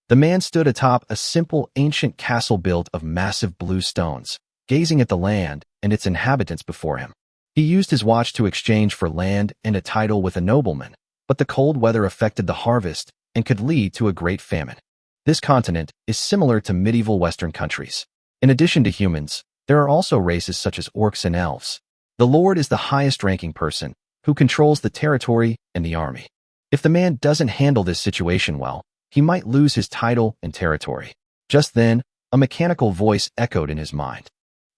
The man stood atop a simple ancient castle built of massive blue stones, gazing at the land and its inhabitants before him. He used his watch to exchange for land and a title with a nobleman, but the cold weather affected the harvest and could lead to a great famine. This continent is similar to medieval Western countries. In addition to humans, there are also races such as orcs and elves. The Lord is the highest-ranking person, who controls the territory and the army. If the man doesn't handle this situation well, he might lose his title and territory. Just then, a mechanical voice echoed in his mind.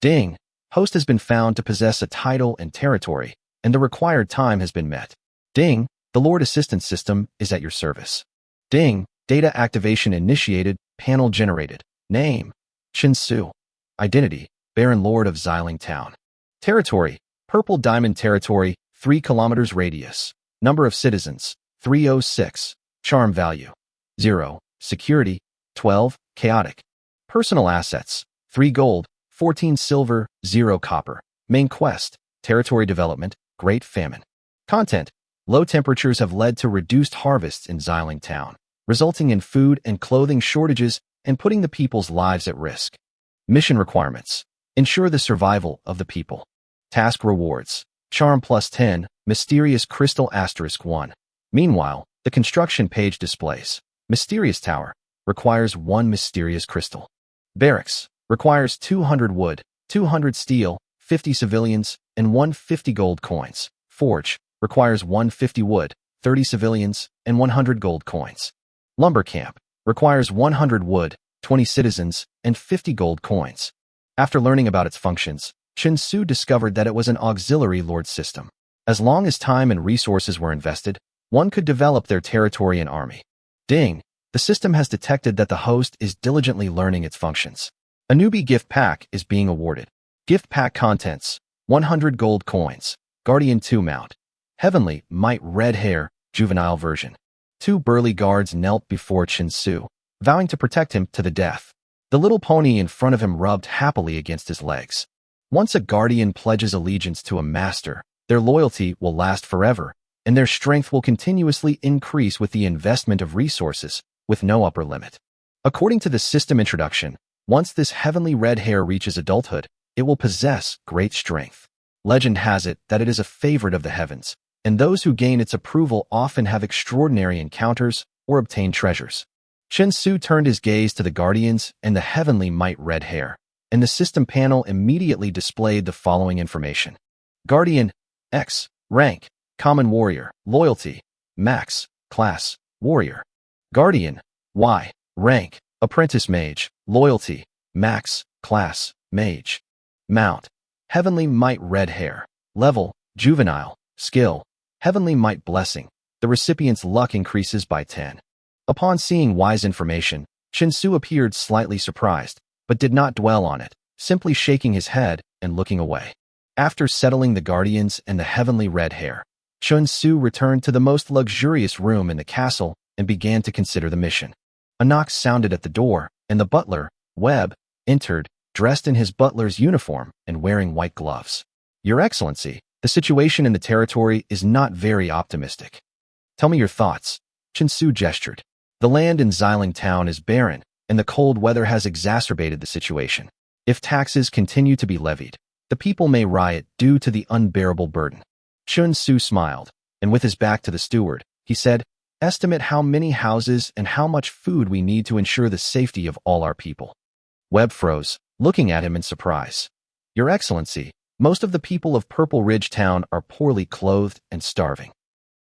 Ding! Host has been found to possess a title and territory, and the required time has been met. Ding! The Lord Assistance System is at your service. Ding! Data activation initiated, panel generated. Name: Chen Su. Identity: Baron Lord of Xiling Town. Territory: Purple Diamond Territory, 3 kilometers radius. Number of citizens: 306. Charm value: 0. Security: 12. Chaotic. Personal assets: 3 gold, 14 silver, 0 copper. Main quest: territory development, Great Famine. Content: low temperatures have led to reduced harvests in Xiling Town, resulting in food and clothing shortages and putting the people's lives at risk. Mission requirements: ensure the survival of the people. Task rewards: Charm plus 10, Mysterious Crystal *1. Meanwhile, the construction page displays: Mysterious Tower requires 1 mysterious crystal. Barracks requires 200 wood, 200 steel, 50 civilians, and 150 gold coins. Forge requires 150 wood, 30 civilians, and 100 gold coins. Lumber camp requires 100 wood, 20 citizens, and 50 gold coins. After learning about its functions, Chen Su discovered that it was an auxiliary lord system. As long as time and resources were invested, one could develop their territory and army. Ding! The system has detected that the host is diligently learning its functions. A newbie gift pack is being awarded. Gift pack contents: 100 gold coins, Guardian 2 mount, Heavenly Might red hair, juvenile version. 2 burly guards knelt before Chen Su, vowing to protect him to the death. The little pony in front of him rubbed happily against his legs. Once a guardian pledges allegiance to a master, their loyalty will last forever, and their strength will continuously increase with the investment of resources, with no upper limit. According to the system introduction, once this heavenly red hair reaches adulthood, it will possess great strength. Legend has it that it is a favorite of the heavens, and those who gain its approval often have extraordinary encounters or obtain treasures. Chen Su turned his gaze to the guardians and the heavenly might red hair, and the system panel immediately displayed the following information. Guardian: X. Rank: Common Warrior. Loyalty: Max. Class: Warrior. Guardian: Y. Rank: Apprentice Mage. Loyalty: Max. Class: Mage. Mount: Heavenly Might red hair. Level: Juvenile. Skill: Heavenly Might Blessing. The recipient's luck increases by 10. Upon seeing Y's information, Chen Su appeared slightly surprised, but did not dwell on it, simply shaking his head and looking away. After settling the guardians and the heavenly red hair, Chen Su returned to the most luxurious room in the castle and began to consider the mission. A knock sounded at the door, and the butler, Webb, entered, dressed in his butler's uniform and wearing white gloves. Your Excellency, the situation in the territory is not very optimistic. Tell me your thoughts. Chen Su gestured. The land in Xiling Town is barren, and the cold weather has exacerbated the situation. If taxes continue to be levied, the people may riot due to the unbearable burden. Chen Su smiled, and with his back to the steward, he said, Estimate how many houses and how much food we need to ensure the safety of all our people. Webb froze, looking at him in surprise. Your Excellency, most of the people of Purple Ridge Town are poorly clothed and starving.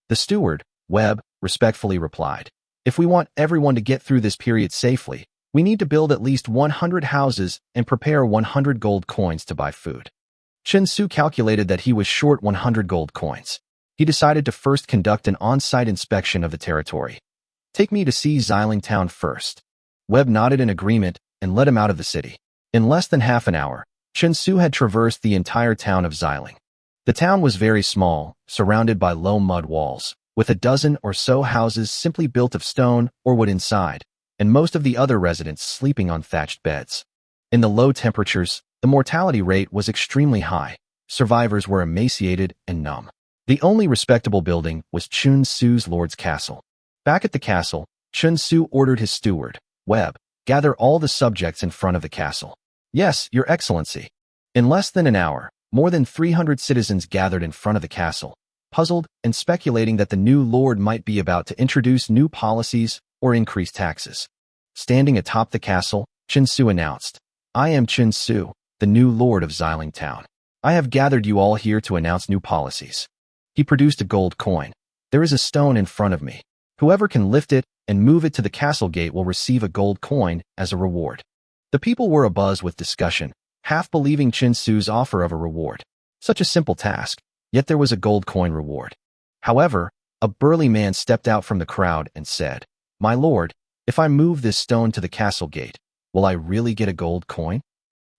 The steward, Webb, respectfully replied, If we want everyone to get through this period safely, we need to build at least 100 houses and prepare 100 gold coins to buy food. Chen Su calculated that he was short 100 gold coins. He decided to first conduct an on-site inspection of the territory. Take me to see Xiling Town first. Webb nodded in agreement and led him out of the city. In less than half an hour, Chen Su had traversed the entire town of Xiling. The town was very small, surrounded by low mud walls, with a dozen or so houses simply built of stone or wood inside, and most of the other residents sleeping on thatched beds. In the low temperatures, the mortality rate was extremely high. Survivors were emaciated and numb. The only respectable building was Chen Su's lord's castle. Back at the castle, Chen Su ordered his steward, Webb, gather all the subjects in front of the castle. Yes, Your Excellency. In less than an hour, more than 300 citizens gathered in front of the castle, puzzled and speculating that the new lord might be about to introduce new policies or increase taxes. Standing atop the castle, Chen Su announced, I am Chen Su, the new lord of Xiling Town. I have gathered you all here to announce new policies. He produced a gold coin. There is a stone in front of me. Whoever can lift it and move it to the castle gate will receive a gold coin as a reward. The people were abuzz with discussion, half believing Chen Su's offer of a reward. Such a simple task, yet there was a gold coin reward. However, a burly man stepped out from the crowd and said, My lord, if I move this stone to the castle gate, will I really get a gold coin?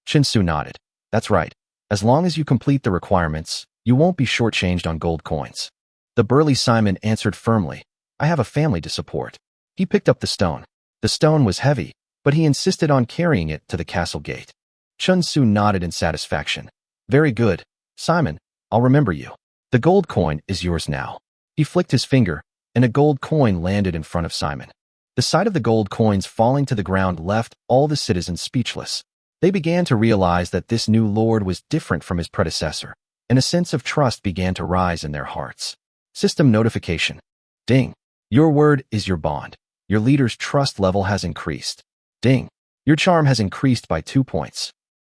Chen Su nodded. That's right. As long as you complete the requirements, you won't be shortchanged on gold coins. The burly Simon answered firmly, I have a family to support. He picked up the stone. The stone was heavy, but he insisted on carrying it to the castle gate. Chen Su nodded in satisfaction. Very good, Simon, I'll remember you. The gold coin is yours now. He flicked his finger, and a gold coin landed in front of Simon. The sight of the gold coins falling to the ground left all the citizens speechless. They began to realize that this new lord was different from his predecessor, and a sense of trust began to rise in their hearts. System notification. Ding. Your word is your bond. Your leader's trust level has increased. Ding. Your charm has increased by 2 points.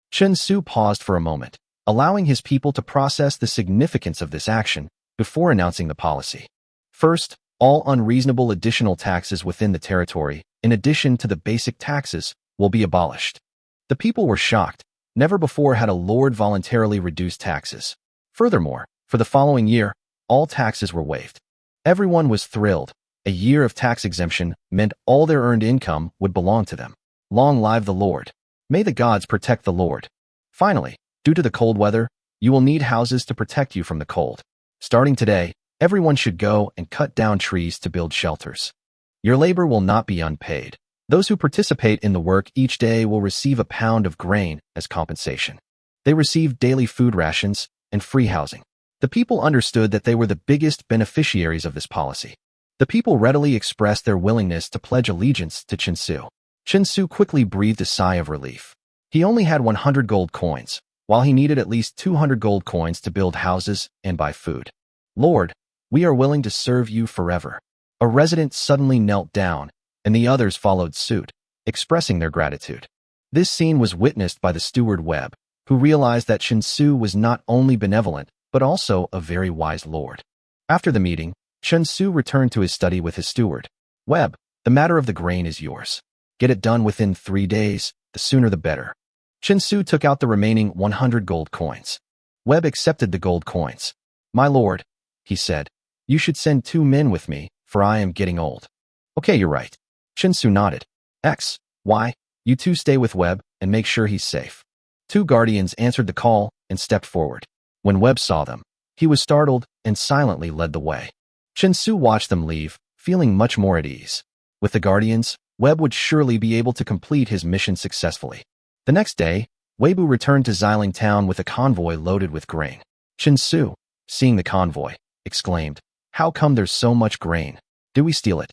Chen Su paused for a moment, allowing his people to process the significance of this action before announcing the policy. First, all unreasonable additional taxes within the territory, in addition to the basic taxes, will be abolished. The people were shocked. Never before had a lord voluntarily reduced taxes. Furthermore, for the following year, all taxes were waived. Everyone was thrilled. A year of tax exemption meant all their earned income would belong to them. Long live the Lord. May the gods protect the Lord. Finally, due to the cold weather, you will need houses to protect you from the cold. Starting today, everyone should go and cut down trees to build shelters. Your labor will not be unpaid. Those who participate in the work each day will receive a pound of grain as compensation. They received daily food rations and free housing. The people understood that they were the biggest beneficiaries of this policy. The people readily expressed their willingness to pledge allegiance to Chen Su. Chen Su quickly breathed a sigh of relief. He only had 100 gold coins, while he needed at least 200 gold coins to build houses and buy food. Lord, we are willing to serve you forever. A resident suddenly knelt down, and the others followed suit, expressing their gratitude. This scene was witnessed by the steward Webb, who realized that Chen Su was not only benevolent, but also a very wise lord. After the meeting, Chen Su returned to his study with his steward. Webb, the matter of the grain is yours. Get it done within 3 days, the sooner the better. Chen Su took out the remaining 100 gold coins. Webb accepted the gold coins. My lord, he said, you should send 2 men with me, for I am getting old. Okay, you're right. Chen Su nodded. X, Y, you 2 stay with Webb and make sure he's safe. 2 guardians answered the call and stepped forward. When Webb saw them, he was startled and silently led the way. Chen Su watched them leave, feeling much more at ease. With the guardians, Webb would surely be able to complete his mission successfully. The next day, Weibu returned to Xiling Town with a convoy loaded with grain. Chen Su, seeing the convoy, exclaimed, How come there's so much grain? Did we steal it?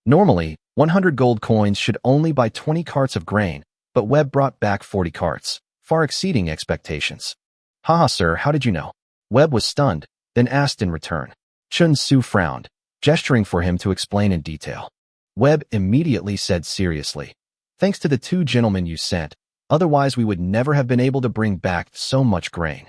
Normally, 100 gold coins should only buy 20 carts of grain, but Webb brought back 40 carts, far exceeding expectations. Haha, sir, how did you know? Webb was stunned, then asked in return. Chen Su frowned, gesturing for him to explain in detail. Webb immediately said seriously, Thanks to the 2 gentlemen you sent, otherwise we would never have been able to bring back so much grain.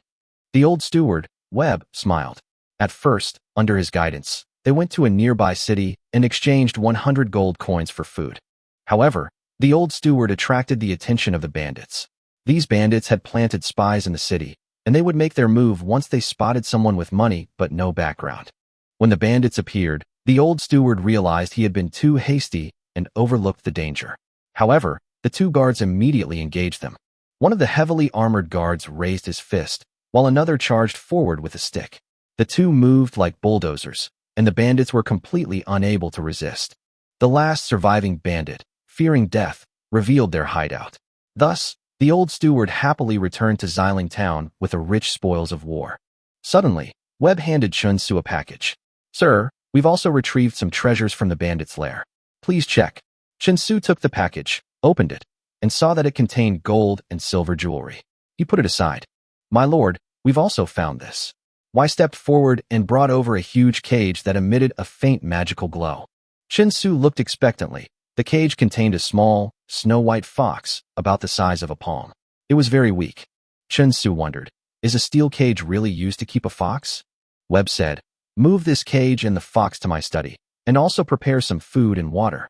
The old steward, Webb, smiled. At first, under his guidance, they went to a nearby city and exchanged 100 gold coins for food. However, the old steward attracted the attention of the bandits. These bandits had planted spies in the city, and they would make their move once they spotted someone with money but no background. When the bandits appeared, the old steward realized he had been too hasty and overlooked the danger. However, the 2 guards immediately engaged them. One of the heavily armored guards raised his fist, while another charged forward with a stick. The 2 moved like bulldozers, and the bandits were completely unable to resist. The last surviving bandit, fearing death, revealed their hideout. Thus, the old steward happily returned to Xiling Town with the rich spoils of war. Suddenly, Webb handed Chen Su a package. Sir, we've also retrieved some treasures from the bandits' lair. Please check. Chinsu took the package, opened it, and saw that it contained gold and silver jewelry. He put it aside. "My lord, we've also found this." Wei stepped forward and brought over a huge cage that emitted a faint magical glow. Chinsu looked expectantly. The cage contained a small, snow-white fox, about the size of a palm. It was very weak. Chinsu wondered, is a steel cage really used to keep a fox? Webb said, "Move this cage and the fox to my study, and also prepare some food and water."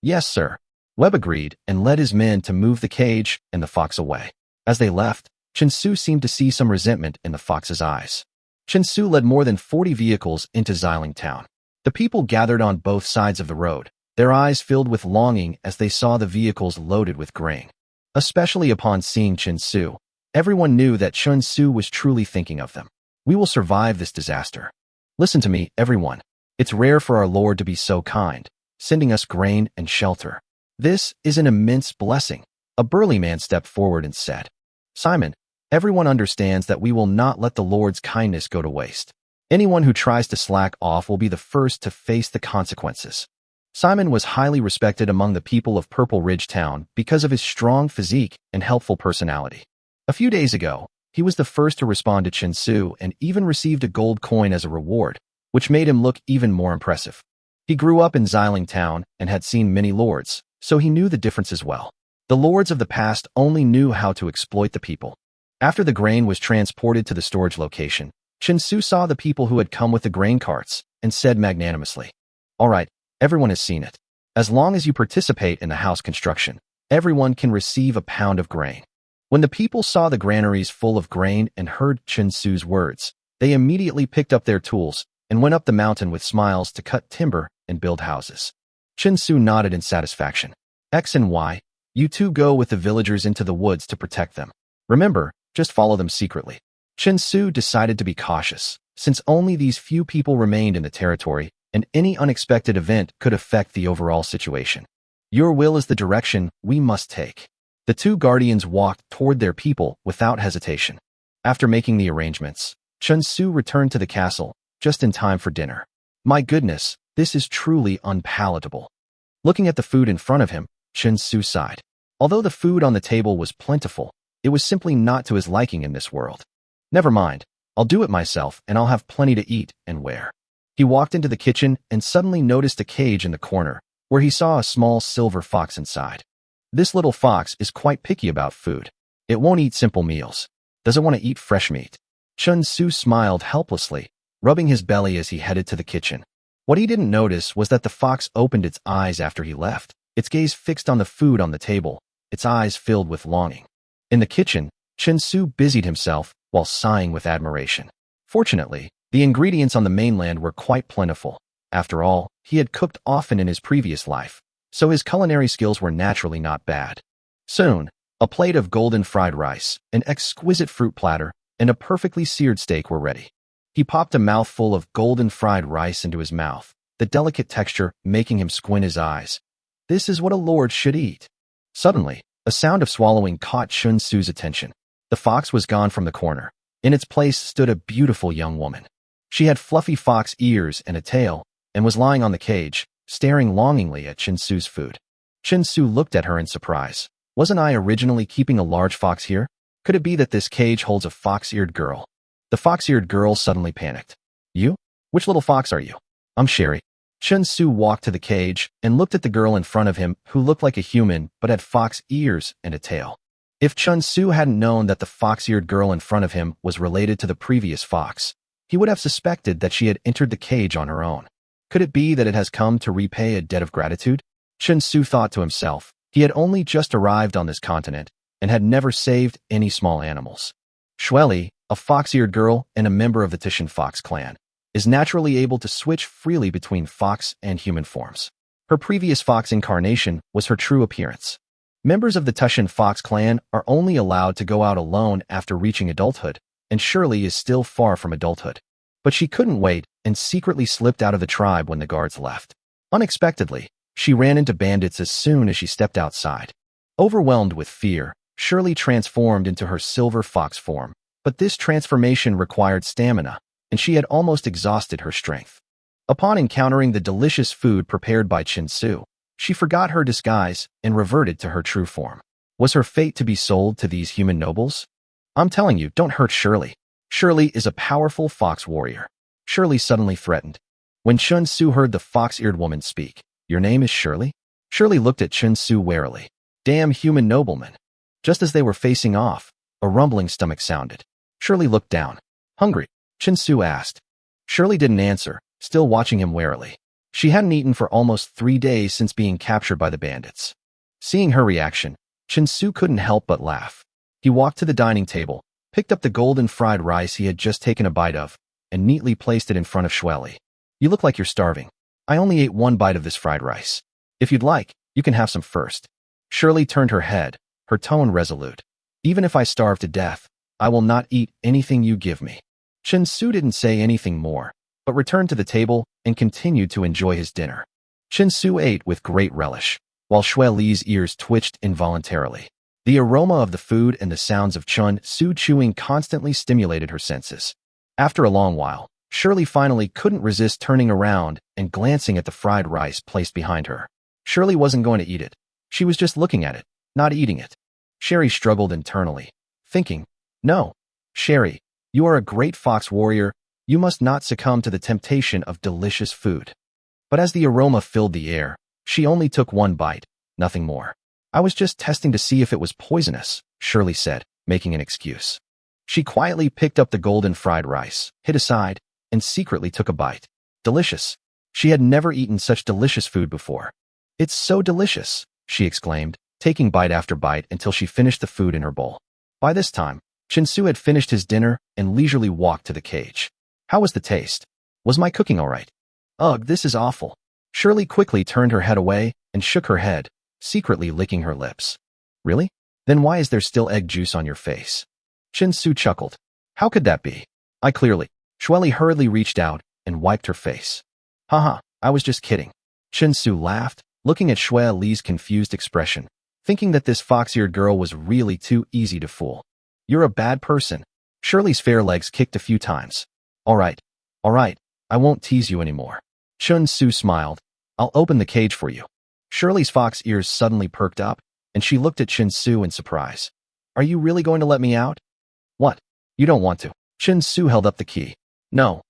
"Yes, sir." Webb agreed and led his men to move the cage and the fox away. As they left, Chinsu seemed to see some resentment in the fox's eyes. Chinsu led more than 40 vehicles into Xiling town. The people gathered on both sides of the road, their eyes filled with longing as they saw the vehicles loaded with grain. Especially upon seeing Chinsu, everyone knew that Chinsu was truly thinking of them. "We will survive this disaster. Listen to me, everyone. It's rare for our Lord to be so kind, sending us grain and shelter. This is an immense blessing." A burly man stepped forward and said, "Simon, everyone understands that we will not let the Lord's kindness go to waste. Anyone who tries to slack off will be the first to face the consequences." Simon was highly respected among the people of Purple Ridge Town because of his strong physique and helpful personality. A few days ago, he was the first to respond to Chinsu and even received a gold coin as a reward, which made him look even more impressive. He grew up in Xiling Town and had seen many lords, so he knew the differences well. The lords of the past only knew how to exploit the people. After the grain was transported to the storage location, Chinsu saw the people who had come with the grain carts and said magnanimously, "All right, everyone has seen it. As long as you participate in the house construction, everyone can receive a pound of grain." When the people saw the granaries full of grain and heard Chinsu's words, they immediately picked up their tools and went up the mountain with smiles to cut timber and build houses. Chinsu nodded in satisfaction. "X and Y, you two go with the villagers into the woods to protect them. Remember, just follow them secretly." Chinsu decided to be cautious, since only these few people remained in the territory, and any unexpected event could affect the overall situation. "Your will is the direction we must take." The two guardians walked toward their people without hesitation. After making the arrangements, Chinsu returned to the castle, just in time for dinner. My goodness, this is truly unpalatable. Looking at the food in front of him, Chinsu sighed. Although the food on the table was plentiful, it was simply not to his liking in this world. "Never mind, I'll do it myself and I'll have plenty to eat and wear." He walked into the kitchen and suddenly noticed a cage in the corner, where he saw a small silver fox inside. This little fox is quite picky about food. It won't eat simple meals. Does it want to eat fresh meat? Chinsu smiled helplessly, rubbing his belly as he headed to the kitchen. What he didn't notice was that the fox opened its eyes after he left, its gaze fixed on the food on the table, its eyes filled with longing. In the kitchen, Chinsu busied himself while sighing with admiration. Fortunately, the ingredients on the mainland were quite plentiful. After all, he had cooked often in his previous life, so his culinary skills were naturally not bad. Soon, a plate of golden fried rice, an exquisite fruit platter, and a perfectly seared steak were ready. He popped a mouthful of golden fried rice into his mouth, the delicate texture making him squint his eyes. This is what a lord should eat. Suddenly, a sound of swallowing caught Chinsu's attention. The fox was gone from the corner. In its place stood a beautiful young woman. She had fluffy fox ears and a tail, and was lying on the cage, staring longingly at Chinsu's food. Chinsu looked at her in surprise. Wasn't I originally keeping a large fox here? Could it be that this cage holds a fox-eared girl? The fox-eared girl suddenly panicked. "You? Which little fox are you?" "I'm Sherry." Chinsu walked to the cage and looked at the girl in front of him who looked like a human but had fox ears and a tail. If Chinsu hadn't known that the fox-eared girl in front of him was related to the previous fox, he would have suspected that she had entered the cage on her own. Could it be that it has come to repay a debt of gratitude? Chinsu thought to himself. He had only just arrived on this continent and had never saved any small animals. Shueli, a fox-eared girl and a member of the Tishan Fox clan, is naturally able to switch freely between fox and human forms. Her previous fox incarnation was her true appearance. Members of the Tushan Fox clan are only allowed to go out alone after reaching adulthood, and Shirley is still far from adulthood. But she couldn't wait and secretly slipped out of the tribe when the guards left. Unexpectedly, she ran into bandits as soon as she stepped outside. Overwhelmed with fear, Shirley transformed into her silver fox form, but this transformation required stamina, and she had almost exhausted her strength. Upon encountering the delicious food prepared by Chinsu, She forgot her disguise and reverted to her true form. Was her fate to be sold to these human nobles? I'm telling you, don't hurt Shirley. Shirley is a powerful fox warrior. Shirley suddenly threatened. When Chun Su heard the fox-eared woman speak, "Your name is Shirley?" Shirley looked at Chun Su warily. Damn human nobleman. Just as they were facing off, a rumbling stomach sounded. Shirley looked down. Hungry? Chun Su asked. Shirley didn't answer, still watching him warily. She hadn't eaten for almost 3 days since being captured by the bandits. Seeing her reaction, Chun Su couldn't help but laugh. He walked to the dining table, picked up the golden fried rice he had just taken a bite of, and neatly placed it in front of Shirley. You look like you're starving. I only ate 1 bite of this fried rice. If you'd like, you can have some first. Shirley turned her head, her tone resolute. Even if I starve to death, I will not eat anything you give me. Chun Su didn't say anything more, but returned to the table and continued to enjoy his dinner. Chun Su ate with great relish, while Shirley's ears twitched involuntarily. The aroma of the food and the sounds of Chun Su chewing constantly stimulated her senses. After a long while, Shirley finally couldn't resist turning around and glancing at the fried rice placed behind her. Shirley wasn't going to eat it. She was just looking at it, not eating it. Sherry struggled internally, thinking, "No, Sherry, you are a great fox warrior. You must not succumb to the temptation of delicious food." But as the aroma filled the air, she only took 1 bite, nothing more. "I was just testing to see if it was poisonous," Shirley said, making an excuse. She quietly picked up the golden fried rice, hid aside, and secretly took a bite. Delicious. She had never eaten such delicious food before. "It's so delicious," she exclaimed, taking bite after bite until she finished the food in her bowl. By this time, Chun Su had finished his dinner and leisurely walked to the cage. "How was the taste? Was my cooking all right?" "Ugh, this is awful." Shirley quickly turned her head away and shook her head, secretly licking her lips. "Really? Then why is there still egg juice on your face?" Chun Su chuckled. "How could that be? I clearly..." Shirley hurriedly reached out and wiped her face. "Haha, I was just kidding." Chun Su laughed, looking at Shirley's confused expression, thinking that this fox-eared girl was really too easy to fool. "You're a bad person." Shirley's fair legs kicked a few times. All right, I won't tease you anymore." Chun Su smiled. "I'll open the cage for you." Shirley's fox ears suddenly perked up, and she looked at Chun Su in surprise. "Are you really going to let me out?" "What? You don't want to?" Chun Su held up the key. No.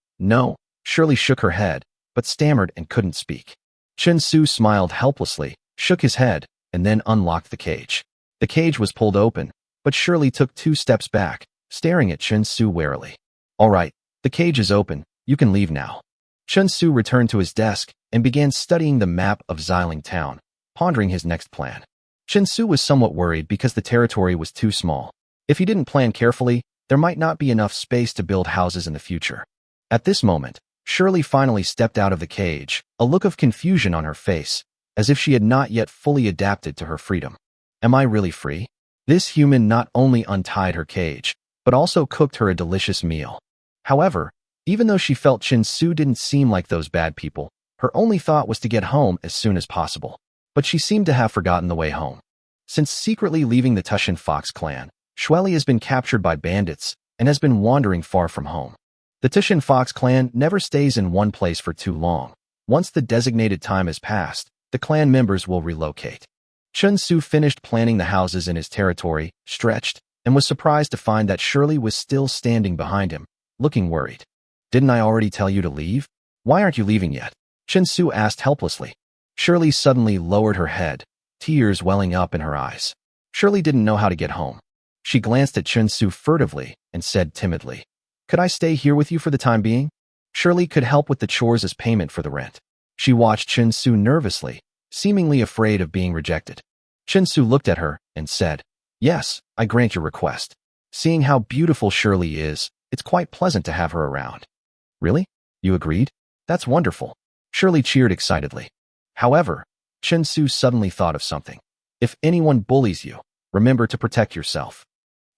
Shirley shook her head, but stammered and couldn't speak. Chun Su smiled helplessly, shook his head, and then unlocked the cage. The cage was pulled open, but Shirley took 2 steps back, staring at Chun Su warily. "All right, the cage is open. You can leave now." Chun Su returned to his desk and began studying the map of Xiling Town, pondering his next plan. Chun Su was somewhat worried because the territory was too small. If he didn't plan carefully, there might not be enough space to build houses in the future. At this moment, Shirley finally stepped out of the cage, a look of confusion on her face, as if she had not yet fully adapted to her freedom. "Am I really free?" This human not only untied her cage, but also cooked her a delicious meal. However, even though she felt Chun Su didn't seem like those bad people, her only thought was to get home as soon as possible. But she seemed to have forgotten the way home. Since secretly leaving the Tushan Fox clan, Shirley has been captured by bandits and has been wandering far from home. The Tushan Fox clan never stays in one place for too long. Once the designated time has passed, the clan members will relocate. Chun Su finished planning the houses in his territory, stretched, and was surprised to find that Shirley was still standing behind him, looking worried. "Didn't I already tell you to leave? Why aren't you leaving yet?" Chun Su asked helplessly. Shirley suddenly lowered her head, tears welling up in her eyes. Shirley didn't know how to get home. She glanced at Chun Su furtively and said timidly, "Could I stay here with you for the time being?" Shirley could help with the chores as payment for the rent. She watched Chun Su nervously, seemingly afraid of being rejected. Chun Su looked at her and said, "Yes, I grant your request. Seeing how beautiful Shirley is, it's quite pleasant to have her around." "Really? You agreed? That's wonderful." Shirley cheered excitedly. However, Chun Su suddenly thought of something. "If anyone bullies you, remember to protect yourself."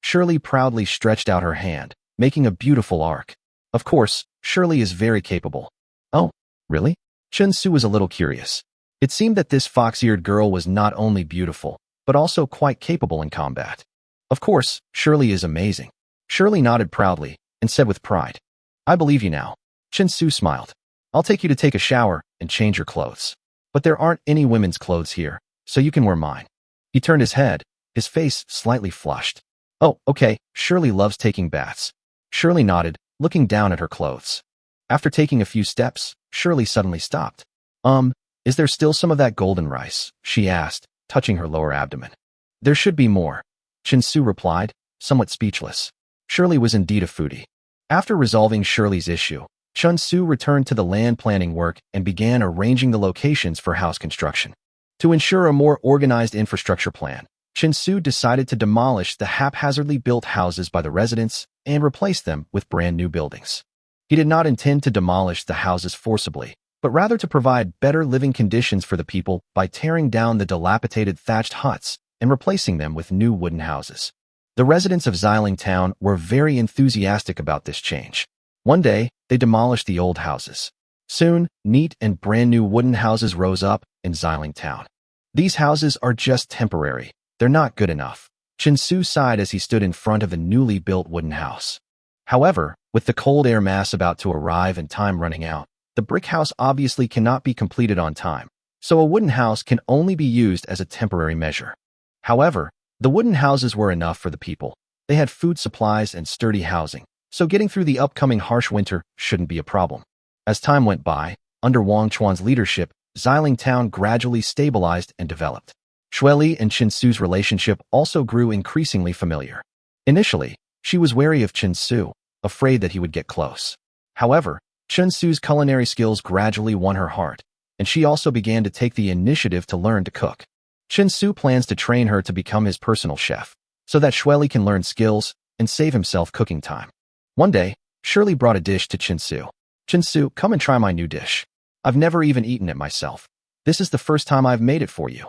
Shirley proudly stretched out her hand, making a beautiful arc. Of course, Shirley is very capable. "Oh, really?" Chun Su was a little curious. It seemed that this fox-eared girl was not only beautiful, but also quite capable in combat. "Of course, Shirley is amazing." Shirley nodded proudly and said with pride, "I believe you now." Chun Su smiled. "I'll take you to take a shower and change your clothes." But there aren't any women's clothes here, so you can wear mine. He turned his head, his face slightly flushed. Oh, okay, Shirley loves taking baths. Shirley nodded, looking down at her clothes. After taking a few steps, Shirley suddenly stopped. Is there still some of that golden rice? She asked, touching her lower abdomen. There should be more, Chin-Su replied, somewhat speechless. Shirley was indeed a foodie. After resolving Shirley's issue, Chun-Su returned to the land planning work and began arranging the locations for house construction. To ensure a more organized infrastructure plan, Chin-Su decided to demolish the haphazardly built houses by the residents and replace them with brand new buildings. He did not intend to demolish the houses forcibly, but rather to provide better living conditions for the people by tearing down the dilapidated thatched huts and replacing them with new wooden houses. The residents of Xiling Town were very enthusiastic about this change. One day, they demolished the old houses. Soon, neat and brand new wooden houses rose up in Xiling Town. These houses are just temporary. They're not good enough. Chin-Su sighed as he stood in front of the newly built wooden house. However, with the cold air mass about to arrive and time running out, the brick house obviously cannot be completed on time, so a wooden house can only be used as a temporary measure. However, the wooden houses were enough for the people. They had food supplies and sturdy housing, so getting through the upcoming harsh winter shouldn't be a problem. As time went by, under Wang Chuan's leadership, Xiling Town gradually stabilized and developed. Shueli and Chin-Su's relationship also grew increasingly familiar. Initially, she was wary of Chin-Su, afraid that he would get close. However, Chin-Su's culinary skills gradually won her heart, and she also began to take the initiative to learn to cook. Chin-Su plans to train her to become his personal chef, so that Shueli can learn skills and save himself cooking time. One day, Shirley brought a dish to Chin-Su. Chin-Su, come and try my new dish. I've never even eaten it myself. This is the first time I've made it for you.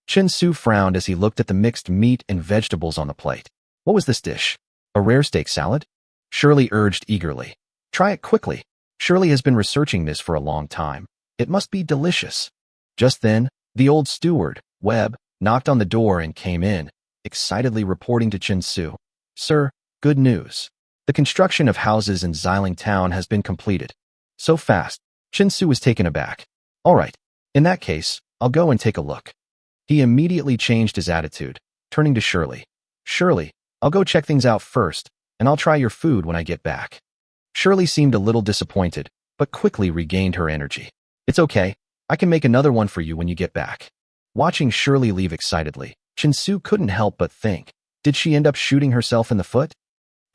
Chin-Su frowned as he looked at the mixed meat and vegetables on the plate. What was this dish? A rare steak salad? Shirley urged eagerly. Try it quickly. Shirley has been researching this for a long time. It must be delicious. Just then, the old steward, Webb, knocked on the door and came in, excitedly reporting to Chin-Su. Sir, good news. The construction of houses in Xiling Town has been completed. So fast, Chin-Su was taken aback. All right, in that case, I'll go and take a look. He immediately changed his attitude, turning to Shirley. Shirley, I'll go check things out first, and I'll try your food when I get back. Shirley seemed a little disappointed, but quickly regained her energy. It's okay, I can make another one for you when you get back. Watching Shirley leave excitedly, Chin-Su couldn't help but think, did she end up shooting herself in the foot?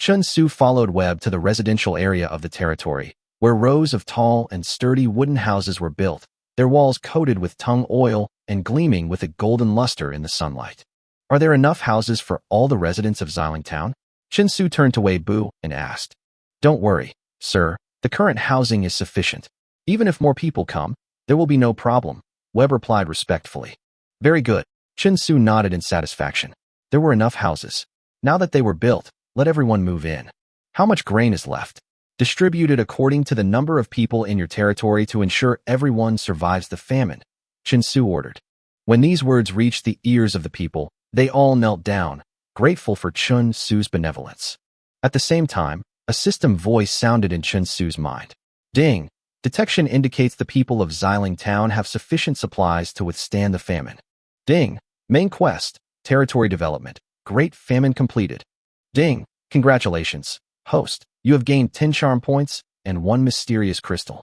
Chin-Su followed Webb to the residential area of the territory, where rows of tall and sturdy wooden houses were built, their walls coated with tung oil and gleaming with a golden luster in the sunlight. Are there enough houses for all the residents of Xiling Town? Chin-Su turned to Wei Bu and asked. Don't worry, sir, the current housing is sufficient. Even if more people come, there will be no problem, Webb replied respectfully. Very good. Chin-Su nodded in satisfaction. There were enough houses. Now that they were built, let everyone move in. How much grain is left? Distribute it according to the number of people in your territory to ensure everyone survives the famine, Chin-Su ordered. When these words reached the ears of the people, they all knelt down, grateful for Chin-Su's benevolence. At the same time, a system voice sounded in Chin-Su's mind. Ding! Detection indicates the people of Xiling Town have sufficient supplies to withstand the famine. Ding! Main quest, territory development, great famine completed. Ding! Congratulations, host. You have gained 10 charm points and 1 mysterious crystal.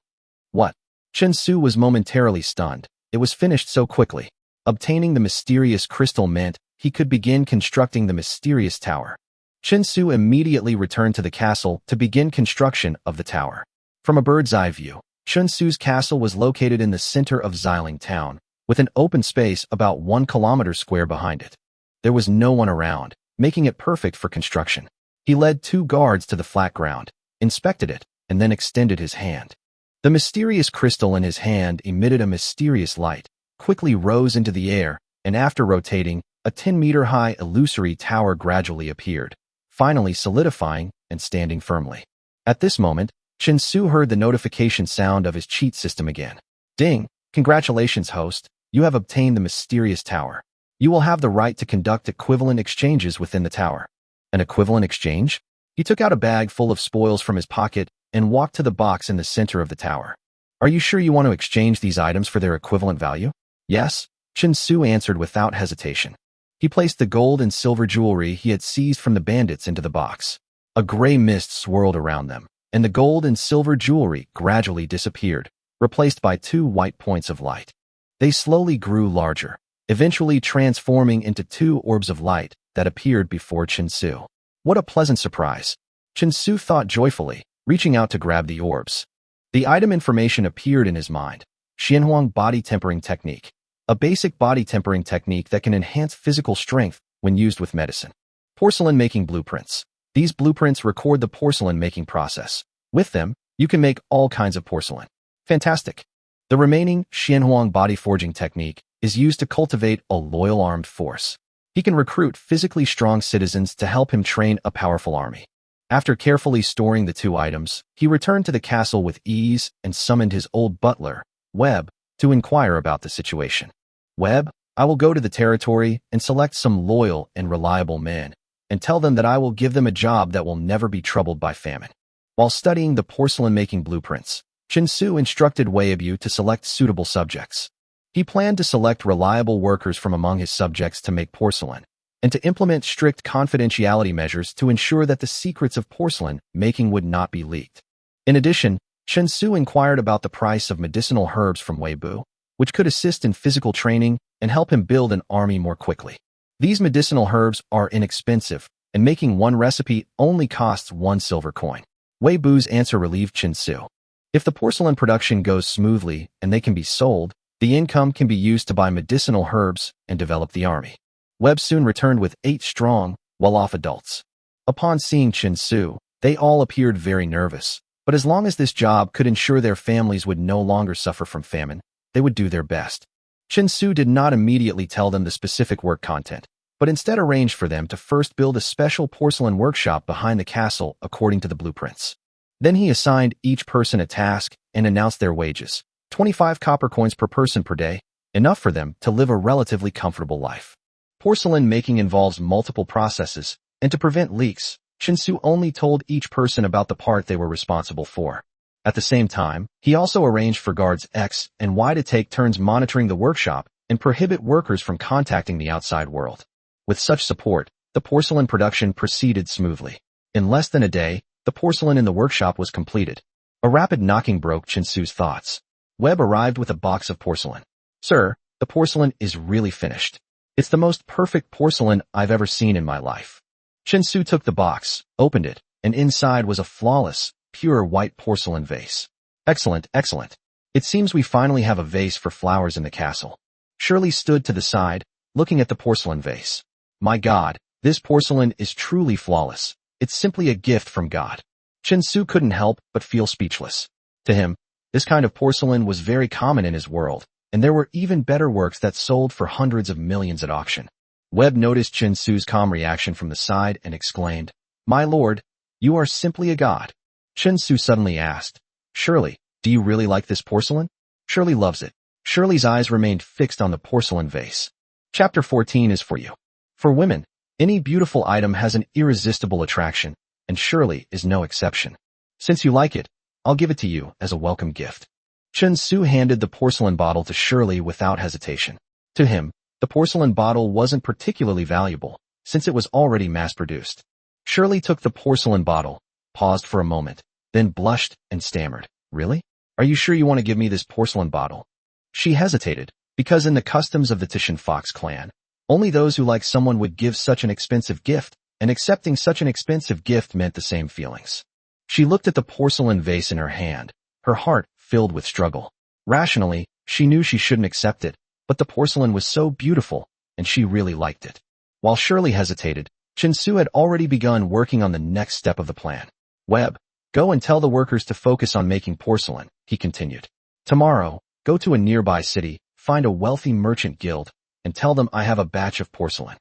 What? Chin-Su was momentarily stunned. It was finished so quickly. Obtaining the mysterious crystal meant he could begin constructing the mysterious tower. Chin-Su immediately returned to the castle to begin construction of the tower. From a bird's eye view, Chin-Su's castle was located in the center of Xiling Town, with an open space about 1 kilometer square behind it. There was no one around, making it perfect for construction. He led 2 guards to the flat ground, inspected it, and then extended his hand. The mysterious crystal in his hand emitted a mysterious light, quickly rose into the air, and after rotating, a 10-meter-high illusory tower gradually appeared, finally solidifying and standing firmly. At this moment, Chin-Su heard the notification sound of his cheat system again. Ding! Congratulations, host. You have obtained the mysterious tower. You will have the right to conduct equivalent exchanges within the tower. An equivalent exchange? He took out a bag full of spoils from his pocket and walked to the box in the center of the tower. Are you sure you want to exchange these items for their equivalent value? Yes, Chen Su answered without hesitation. He placed the gold and silver jewelry he had seized from the bandits into the box. A gray mist swirled around them, and the gold and silver jewelry gradually disappeared, replaced by 2 white points of light. They slowly grew larger, eventually transforming into 2 orbs of light that appeared before Chen Su. What a pleasant surprise! Chen Su thought joyfully, reaching out to grab the orbs. The item information appeared in his mind. Xianhuang Body Tempering Technique. A basic body tempering technique that can enhance physical strength when used with medicine. Porcelain making blueprints. These blueprints record the porcelain making process. With them, you can make all kinds of porcelain. Fantastic! The remaining Xianhuang Body Forging Technique is used to cultivate a loyal armed force. He can recruit physically strong citizens to help him train a powerful army. After carefully storing the 2 items, he returned to the castle with ease and summoned his old butler, Webb, to inquire about the situation. Webb, I will go to the territory and select some loyal and reliable men, and tell them that I will give them a job that will never be troubled by famine. While studying the porcelain-making blueprints, Chen Su instructed Weibu to select suitable subjects. He planned to select reliable workers from among his subjects to make porcelain, and to implement strict confidentiality measures to ensure that the secrets of porcelain making would not be leaked. In addition, Chen Su inquired about the price of medicinal herbs from Weibu, which could assist in physical training and help him build an army more quickly. These medicinal herbs are inexpensive, and making one recipe only costs 1 silver coin. Weibu's answer relieved Chen Su. If the porcelain production goes smoothly and they can be sold, the income can be used to buy medicinal herbs and develop the army. Webb soon returned with 8 strong, well-off adults. Upon seeing Chen Su, they all appeared very nervous, but as long as this job could ensure their families would no longer suffer from famine, they would do their best. Chen Su did not immediately tell them the specific work content, but instead arranged for them to first build a special porcelain workshop behind the castle according to the blueprints. Then he assigned each person a task and announced their wages, 25 copper coins per person per day, enough for them to live a relatively comfortable life. Porcelain making involves multiple processes, and to prevent leaks, Chen Su only told each person about the part they were responsible for. At the same time, he also arranged for guards X and Y to take turns monitoring the workshop and prohibit workers from contacting the outside world. With such support, the porcelain production proceeded smoothly. In less than a day, the porcelain in the workshop was completed. A rapid knocking broke Chen Su's thoughts. Webb arrived with a box of porcelain. Sir, the porcelain is really finished. It's the most perfect porcelain I've ever seen in my life. Chen Su took the box, opened it, and inside was a flawless, pure white porcelain vase. Excellent, excellent. It seems we finally have a vase for flowers in the castle. Shirley stood to the side, looking at the porcelain vase. My God, this porcelain is truly flawless. It's simply a gift from God. Chen Su couldn't help but feel speechless. To him, this kind of porcelain was very common in his world, and there were even better works that sold for hundreds of millions at auction. Webb noticed Chen Su's calm reaction from the side and exclaimed, My lord, you are simply a god. Chen Su suddenly asked, Shirley, do you really like this porcelain? Shirley loves it. Shirley's eyes remained fixed on the porcelain vase. Chapter 14 is for you. For women, any beautiful item has an irresistible attraction, and Shirley is no exception. Since you like it, I'll give it to you as a welcome gift. Chen Su handed the porcelain bottle to Shirley without hesitation. To him, the porcelain bottle wasn't particularly valuable, since it was already mass-produced. Shirley took the porcelain bottle, paused for a moment, then blushed and stammered, Really? Are you sure you want to give me this porcelain bottle? She hesitated, because in the customs of the Titian Fox clan, only those who like someone would give such an expensive gift, and accepting such an expensive gift meant the same feelings. She looked at the porcelain vase in her hand, her heart filled with struggle. Rationally, she knew she shouldn't accept it, but the porcelain was so beautiful, and she really liked it. While Shirley hesitated, Chen Su had already begun working on the next step of the plan. Webb, go and tell the workers to focus on making porcelain, he continued. Tomorrow, go to a nearby city, find a wealthy merchant guild, and tell them I have a batch of porcelain.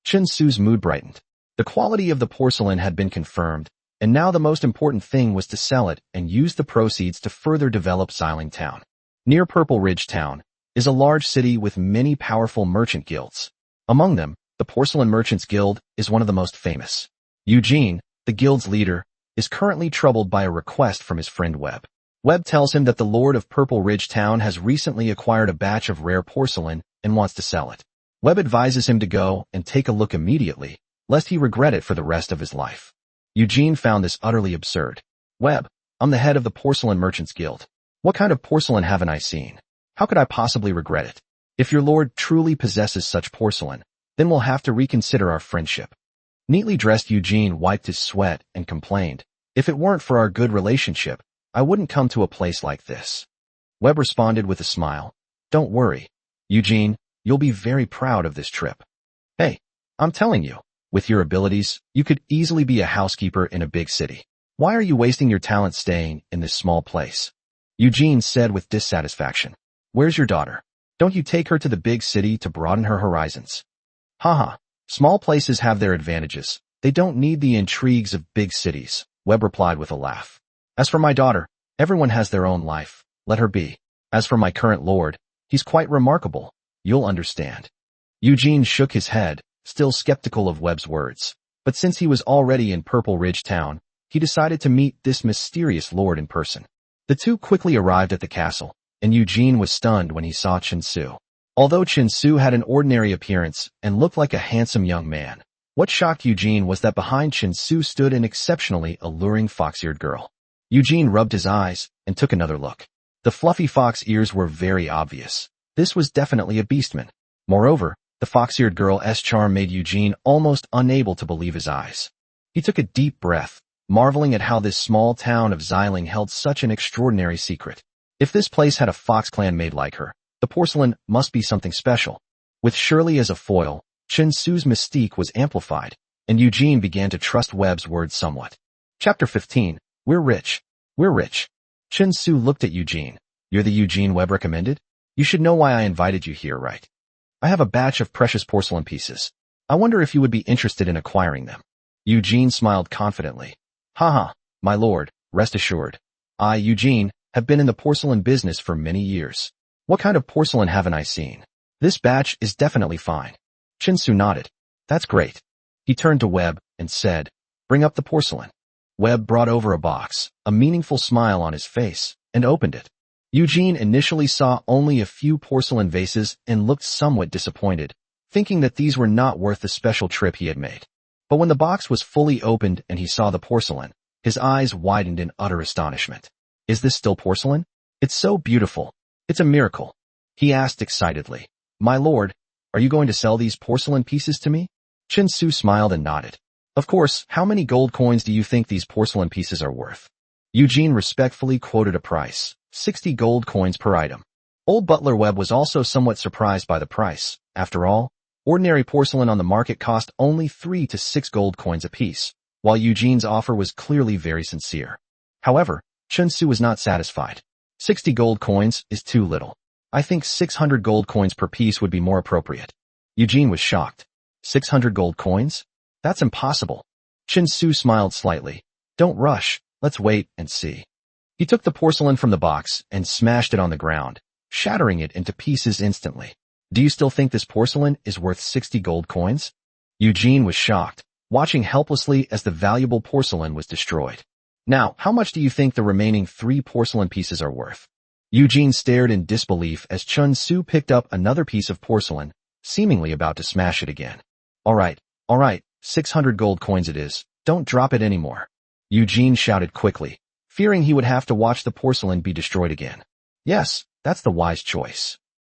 Chen Su's mood brightened. The quality of the porcelain had been confirmed, and now the most important thing was to sell it and use the proceeds to further develop Xiling Town. Near Purple Ridge Town is a large city with many powerful merchant guilds. Among them, the Porcelain Merchants Guild is one of the most famous. Eugene, the guild's leader, is currently troubled by a request from his friend Webb. Webb tells him that the Lord of Purple Ridge Town has recently acquired a batch of rare porcelain and wants to sell it. Webb advises him to go and take a look immediately, lest he regret it for the rest of his life. Eugene found this utterly absurd. Webb, I'm the head of the Porcelain Merchants Guild. What kind of porcelain haven't I seen? How could I possibly regret it? If your lord truly possesses such porcelain, then we'll have to reconsider our friendship. Neatly dressed Eugene wiped his sweat and complained, if it weren't for our good relationship, I wouldn't come to a place like this. Webb responded with a smile. Don't worry, Eugene, you'll be very proud of this trip. Hey, I'm telling you, with your abilities, you could easily be a housekeeper in a big city. Why are you wasting your talent staying in this small place? Eugene said with dissatisfaction. Where's your daughter? Don't you take her to the big city to broaden her horizons? Haha, small places have their advantages. They don't need the intrigues of big cities, Webb replied with a laugh. As for my daughter, everyone has their own life. Let her be. As for my current lord, he's quite remarkable. You'll understand. Eugene shook his head, still skeptical of Webb's words. But since he was already in Purple Ridge Town, he decided to meet this mysterious lord in person. The two quickly arrived at the castle, and Eugene was stunned when he saw Chen Su. Although Chen Su had an ordinary appearance and looked like a handsome young man, what shocked Eugene was that behind Chen Su stood an exceptionally alluring fox-eared girl. Eugene rubbed his eyes and took another look. The fluffy fox ears were very obvious. This was definitely a beastman. Moreover, the fox-eared girl's charm made Eugene almost unable to believe his eyes. He took a deep breath, marveling at how this small town of Xiling held such an extraordinary secret. If this place had a fox clan maid like her, the porcelain must be something special. With Shirley as a foil, Chen Su's mystique was amplified, and Eugene began to trust Webb's words somewhat. Chapter 15. We're rich. We're rich. Chen Su looked at Eugene. You're the Eugene Webb recommended? You should know why I invited you here, right? I have a batch of precious porcelain pieces. I wonder if you would be interested in acquiring them. Eugene smiled confidently. Haha, my lord, rest assured. I, Eugene, have been in the porcelain business for many years. What kind of porcelain haven't I seen? This batch is definitely fine. Chen Su nodded. That's great. He turned to Webb and said, bring up the porcelain. Webb brought over a box, a meaningful smile on his face, and opened it. Eugene initially saw only a few porcelain vases and looked somewhat disappointed, thinking that these were not worth the special trip he had made. But when the box was fully opened and he saw the porcelain, his eyes widened in utter astonishment. Is this still porcelain? It's so beautiful. It's a miracle. He asked excitedly. My lord, are you going to sell these porcelain pieces to me? Chen Su smiled and nodded. Of course, how many gold coins do you think these porcelain pieces are worth? Eugene respectfully quoted a price, 60 gold coins per item. Old Butler Webb was also somewhat surprised by the price. After all, ordinary porcelain on the market cost only 3 to 6 gold coins apiece, while Eugene's offer was clearly very sincere. However, Chen Su was not satisfied. 60 gold coins is too little. I think 600 gold coins per piece would be more appropriate. Eugene was shocked. 600 gold coins? That's impossible. Chen Su smiled slightly. Don't rush, let's wait and see. He took the porcelain from the box and smashed it on the ground, shattering it into pieces instantly. Do you still think this porcelain is worth 60 gold coins? Eugene was shocked, watching helplessly as the valuable porcelain was destroyed. Now, how much do you think the remaining 3 porcelain pieces are worth? Eugene stared in disbelief as Chen Su picked up another piece of porcelain, seemingly about to smash it again. All right, 600 gold coins it is. Don't drop it anymore. Eugene shouted quickly, fearing he would have to watch the porcelain be destroyed again. Yes, that's the wise choice.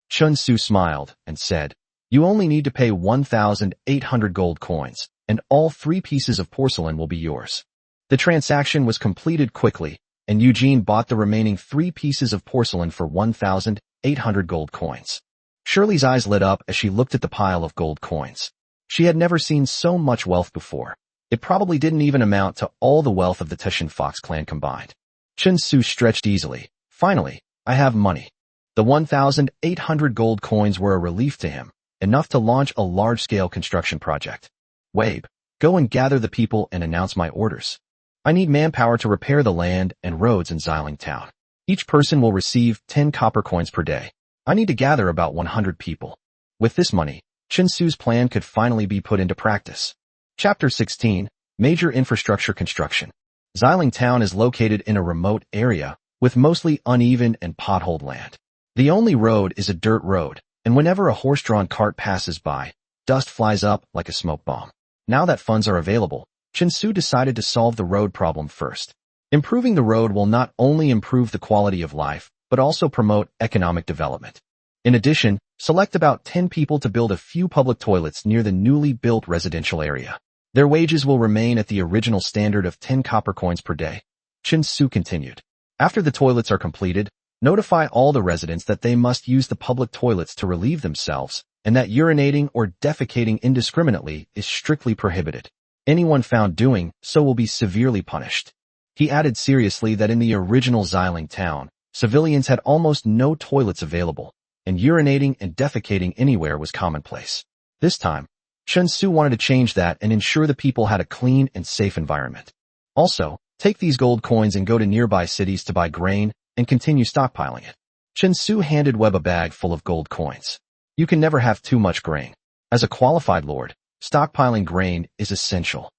Chen Su smiled and said, you only need to pay 1,800 gold coins, and all 3 pieces of porcelain will be yours. The transaction was completed quickly, and Eugene bought the remaining 3 pieces of porcelain for 1,800 gold coins. Shirley's eyes lit up as she looked at the pile of gold coins. She had never seen so much wealth before. It probably didn't even amount to all the wealth of the Tushan Fox clan combined. Chen Su stretched easily. Finally, I have money. The 1,800 gold coins were a relief to him, enough to launch a large-scale construction project. Wabe, go and gather the people and announce my orders. I need manpower to repair the land and roads in Xiling Town. Each person will receive 10 copper coins per day. I need to gather about 100 people. With this money, Chen Su's plan could finally be put into practice. Chapter 16. Major Infrastructure Construction. Xiling Town is located in a remote area, with mostly uneven and potholed land. The only road is a dirt road, and whenever a horse-drawn cart passes by, dust flies up like a smoke bomb. Now that funds are available, Chen Su decided to solve the road problem first. Improving the road will not only improve the quality of life, but also promote economic development. In addition, select about 10 people to build a few public toilets near the newly built residential area. Their wages will remain at the original standard of 10 copper coins per day. Chen Su continued. After the toilets are completed, notify all the residents that they must use the public toilets to relieve themselves, and that urinating or defecating indiscriminately is strictly prohibited. Anyone found doing so will be severely punished. He added seriously that in the original Xiling town, civilians had almost no toilets available, and urinating and defecating anywhere was commonplace. This time, Chen Su wanted to change that and ensure the people had a clean and safe environment. Also, take these gold coins and go to nearby cities to buy grain and continue stockpiling it. Chen Su handed Webb a bag full of gold coins. You can never have too much grain. As a qualified lord, stockpiling grain is essential.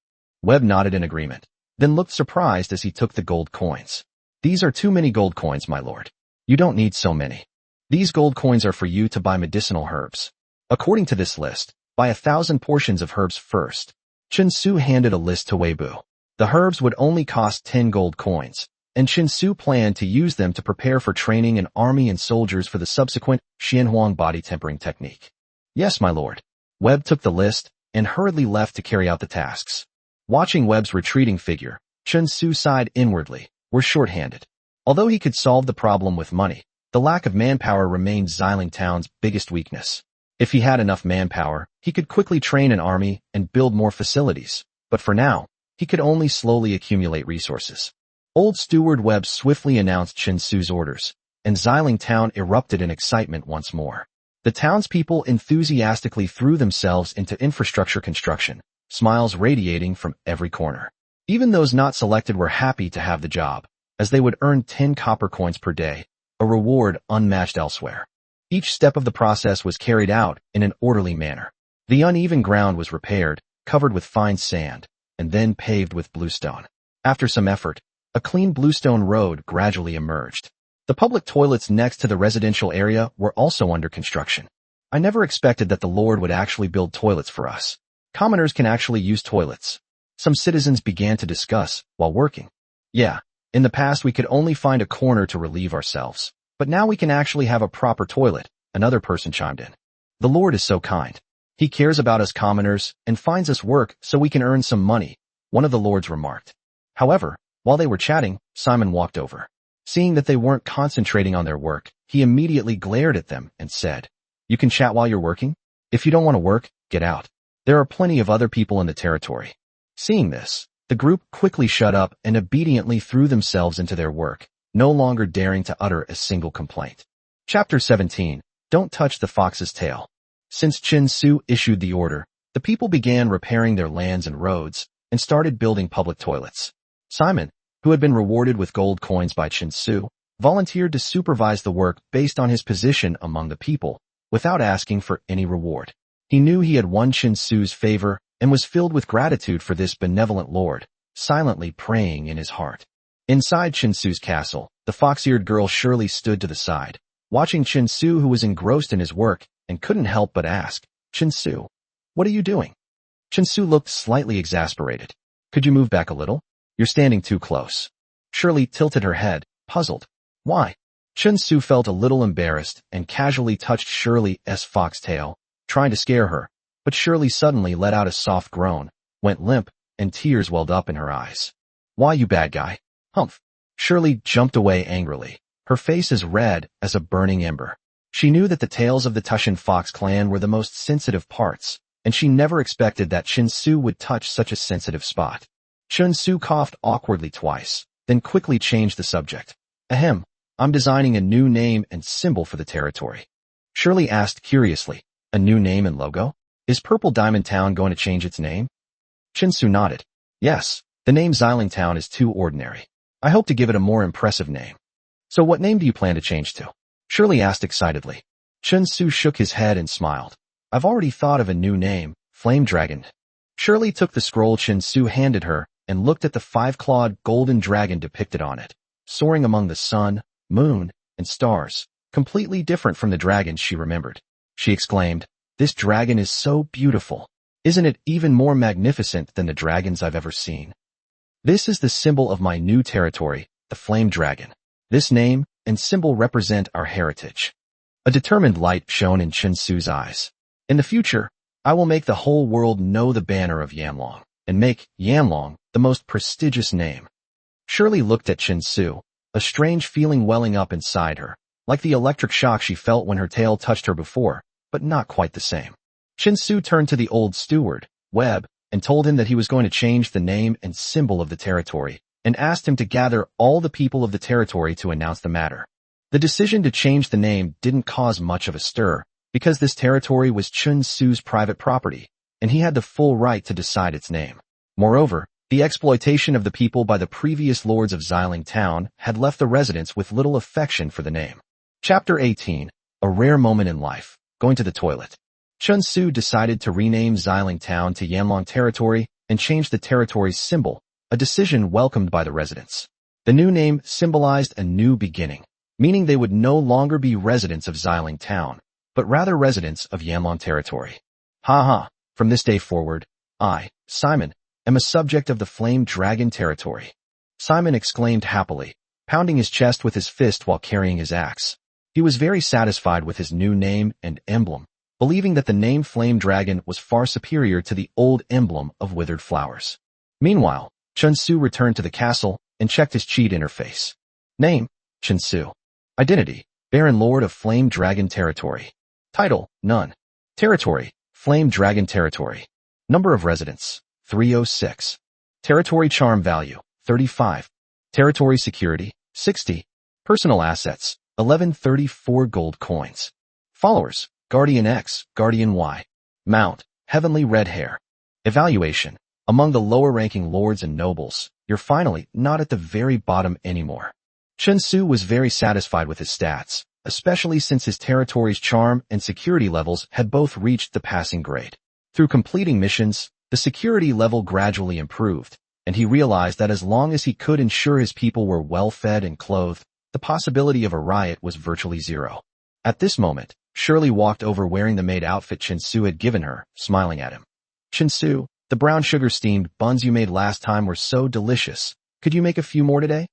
Webb nodded in agreement, then looked surprised as he took the gold coins. These are too many gold coins, my lord. You don't need so many. These gold coins are for you to buy medicinal herbs. According to this list, buy 1,000 portions of herbs first. Chen Su handed a list to Weibo. The herbs would only cost 10 gold coins, and Chen Su planned to use them to prepare for training an army and soldiers for the subsequent Xianhuang body tempering technique. Yes, my lord. Webb took the list and hurriedly left to carry out the tasks. Watching Webb's retreating figure, Chen Su sighed inwardly. We're short-handed. Although he could solve the problem with money, the lack of manpower remained Xiling Town's biggest weakness. If he had enough manpower, he could quickly train an army and build more facilities. But for now, he could only slowly accumulate resources. Old Steward Webb swiftly announced Chen Su's orders, and Xiling Town erupted in excitement once more. The townspeople enthusiastically threw themselves into infrastructure construction, smiles radiating from every corner. Even those not selected were happy to have the job, as they would earn 10 copper coins per day, a reward unmatched elsewhere. Each step of the process was carried out in an orderly manner. The uneven ground was repaired, covered with fine sand, and then paved with bluestone. After some effort, a clean bluestone road gradually emerged. The public toilets next to the residential area were also under construction. I never expected that the Lord would actually build toilets for us. Commoners can actually use toilets. Some citizens began to discuss while working. Yeah, in the past we could only find a corner to relieve ourselves, but now we can actually have a proper toilet, another person chimed in. The Lord is so kind. He cares about us commoners and finds us work so we can earn some money, one of the lords remarked. However, while they were chatting, Simon walked over. Seeing that they weren't concentrating on their work, he immediately glared at them and said, You can chat while you're working? If you don't want to work, get out. There are plenty of other people in the territory. Seeing this, the group quickly shut up and obediently threw themselves into their work, no longer daring to utter a single complaint. Chapter 17. Don't touch the fox's tail. Since Chen Su issued the order, the people began repairing their lands and roads, and started building public toilets. Simon, who had been rewarded with gold coins by Chen Su, volunteered to supervise the work based on his position among the people, without asking for any reward. He knew he had won Chen Su's favor and was filled with gratitude for this benevolent lord, silently praying in his heart. Inside Chen Su's castle, the fox-eared girl Shirley stood to the side, watching Chen Su, who was engrossed in his work and couldn't help but ask, Chen Su, what are you doing? Chen Su looked slightly exasperated. Could you move back a little? You're standing too close. Shirley tilted her head, puzzled. Why? Chen Su felt a little embarrassed and casually touched Shirley's foxtail, trying to scare her, but Shirley suddenly let out a soft groan, went limp, and tears welled up in her eyes. Why, you bad guy? Humph. Shirley jumped away angrily, her face as red as a burning ember. She knew that the tails of the Tushan Fox clan were the most sensitive parts, and she never expected that Chen Su would touch such a sensitive spot. Chen Su coughed awkwardly twice, then quickly changed the subject. Ahem, I'm designing a new name and symbol for the territory. Shirley asked curiously, a new name and logo? Is Purple Diamond Town going to change its name? Chen Su nodded. Yes, the name Xiling Town is too ordinary. I hope to give it a more impressive name. So what name do you plan to change to? Shirley asked excitedly. Chen Su shook his head and smiled. I've already thought of a new name, Flame Dragon. Shirley took the scroll Chen Su handed her and looked at the 5-clawed golden dragon depicted on it. soaring among the sun, moon, and stars, completely different from the dragons she remembered. She exclaimed, "This dragon is so beautiful. Isn't it even more magnificent than the dragons I've ever seen? This is the symbol of my new territory, the Flame Dragon. This name and symbol represent our heritage." A determined light shone in Chen Su's eyes. "In the future, I will make the whole world know the banner of Yanlong, and make Yanlong the most prestigious name." Shirley looked at Chen Su, a strange feeling welling up inside her, like the electric shock she felt when her tail touched her before, but not quite the same. Chen Su turned to the old steward, Webb, and told him that he was going to change the name and symbol of the territory, and asked him to gather all the people of the territory to announce the matter. The decision to change the name didn't cause much of a stir, because this territory was Chen Su's private property, and he had the full right to decide its name. Moreover, the exploitation of the people by the previous lords of Xiling Town had left the residents with little affection for the name. Chapter 18. A rare moment in life. Going to the toilet. Chen Su decided to rename Xiling Town to Yanlong Territory and change the territory's symbol, a decision welcomed by the residents. The new name symbolized a new beginning, meaning they would no longer be residents of Xiling Town, but rather residents of Yanlong Territory. From this day forward, I, Simon, am a subject of the Flame Dragon Territory. Simon exclaimed happily, pounding his chest with his fist while carrying his axe. He was very satisfied with his new name and emblem, believing that the name Flame Dragon was far superior to the old emblem of withered flowers. Meanwhile, Chen Su returned to the castle and checked his cheat interface. Name, Chen Su. Identity, Baron Lord of Flame Dragon Territory. Title, None. Territory, Flame Dragon Territory. Number of residents, 306. Territory charm value, 35. Territory security, 60. Personal assets, 1134 gold coins. Followers, Guardian X, Guardian Y. Mount, Heavenly Red Hair. Evaluation, among the lower-ranking lords and nobles, you're finally not at the very bottom anymore. Chen Su was very satisfied with his stats, especially since his territory's charm and security levels had both reached the passing grade. Through completing missions, the security level gradually improved, and he realized that as long as he could ensure his people were well-fed and clothed, the possibility of a riot was virtually zero. At this moment, Shirley walked over wearing the maid outfit Chen Su had given her, smiling at him. "Chen Su, the brown sugar-steamed buns you made last time were so delicious. Could you make a few more today?"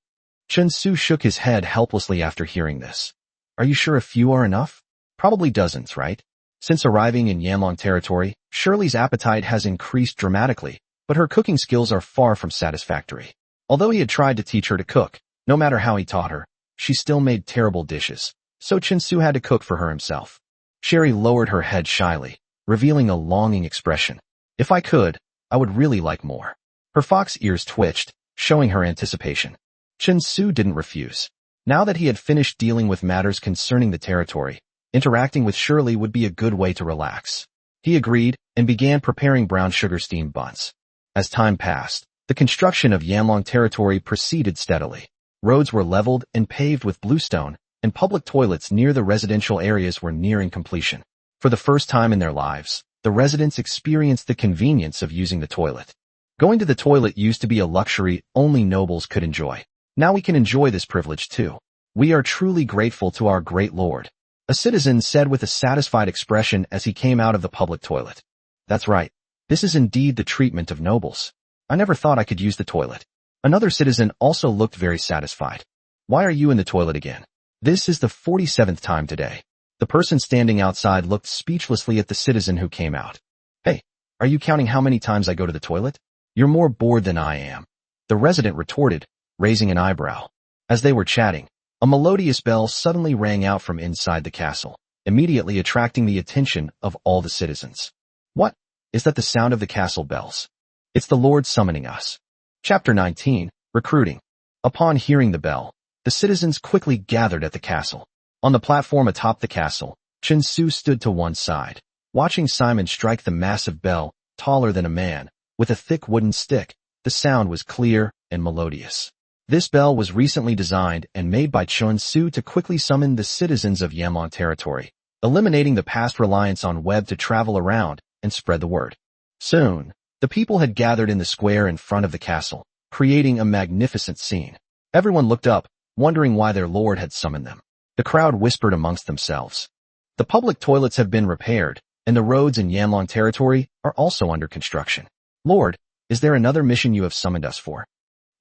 Chen Su shook his head helplessly after hearing this. "Are you sure a few are enough? Probably dozens, right?" Since arriving in Yanlong Territory, Shirley's appetite has increased dramatically, but her cooking skills are far from satisfactory. Although he had tried to teach her to cook, no matter how he taught her, she still made terrible dishes, so Chen Su had to cook for her himself. Sherry lowered her head shyly, revealing a longing expression. "If I could, I would really like more." Her fox ears twitched, showing her anticipation. Chen Su didn't refuse. Now that he had finished dealing with matters concerning the territory, interacting with Shirley would be a good way to relax. He agreed and began preparing brown sugar steamed buns. As time passed, the construction of Yanlong Territory proceeded steadily. Roads were leveled and paved with bluestone, and public toilets near the residential areas were nearing completion. For the first time in their lives, the residents experienced the convenience of using the toilet. Going to the toilet used to be a luxury only nobles could enjoy. Now we can enjoy this privilege too. We are truly grateful to our great lord, a citizen said with a satisfied expression as he came out of the public toilet. That's right. This is indeed the treatment of nobles. I never thought I could use the toilet. Another citizen also looked very satisfied. Why are you in the toilet again? This is the 47th time today. The person standing outside looked speechlessly at the citizen who came out. Hey, are you counting how many times I go to the toilet? You're more bored than I am. The resident retorted, raising an eyebrow. As they were chatting, a melodious bell suddenly rang out from inside the castle, immediately attracting the attention of all the citizens. What? Is that the sound of the castle bells? It's the Lord summoning us. Chapter 19, Recruiting. Upon hearing the bell, the citizens quickly gathered at the castle. On the platform atop the castle, Chen Su stood to one side, watching Simon strike the massive bell, taller than a man, with a thick wooden stick. The sound was clear and melodious. This bell was recently designed and made by Chen Su to quickly summon the citizens of Yanlong Territory, eliminating the past reliance on Webb to travel around and spread the word. Soon, the people had gathered in the square in front of the castle, creating a magnificent scene. Everyone looked up, wondering why their lord had summoned them. The crowd whispered amongst themselves. The public toilets have been repaired, and the roads in Yanlong territory are also under construction. Lord, is there another mission you have summoned us for?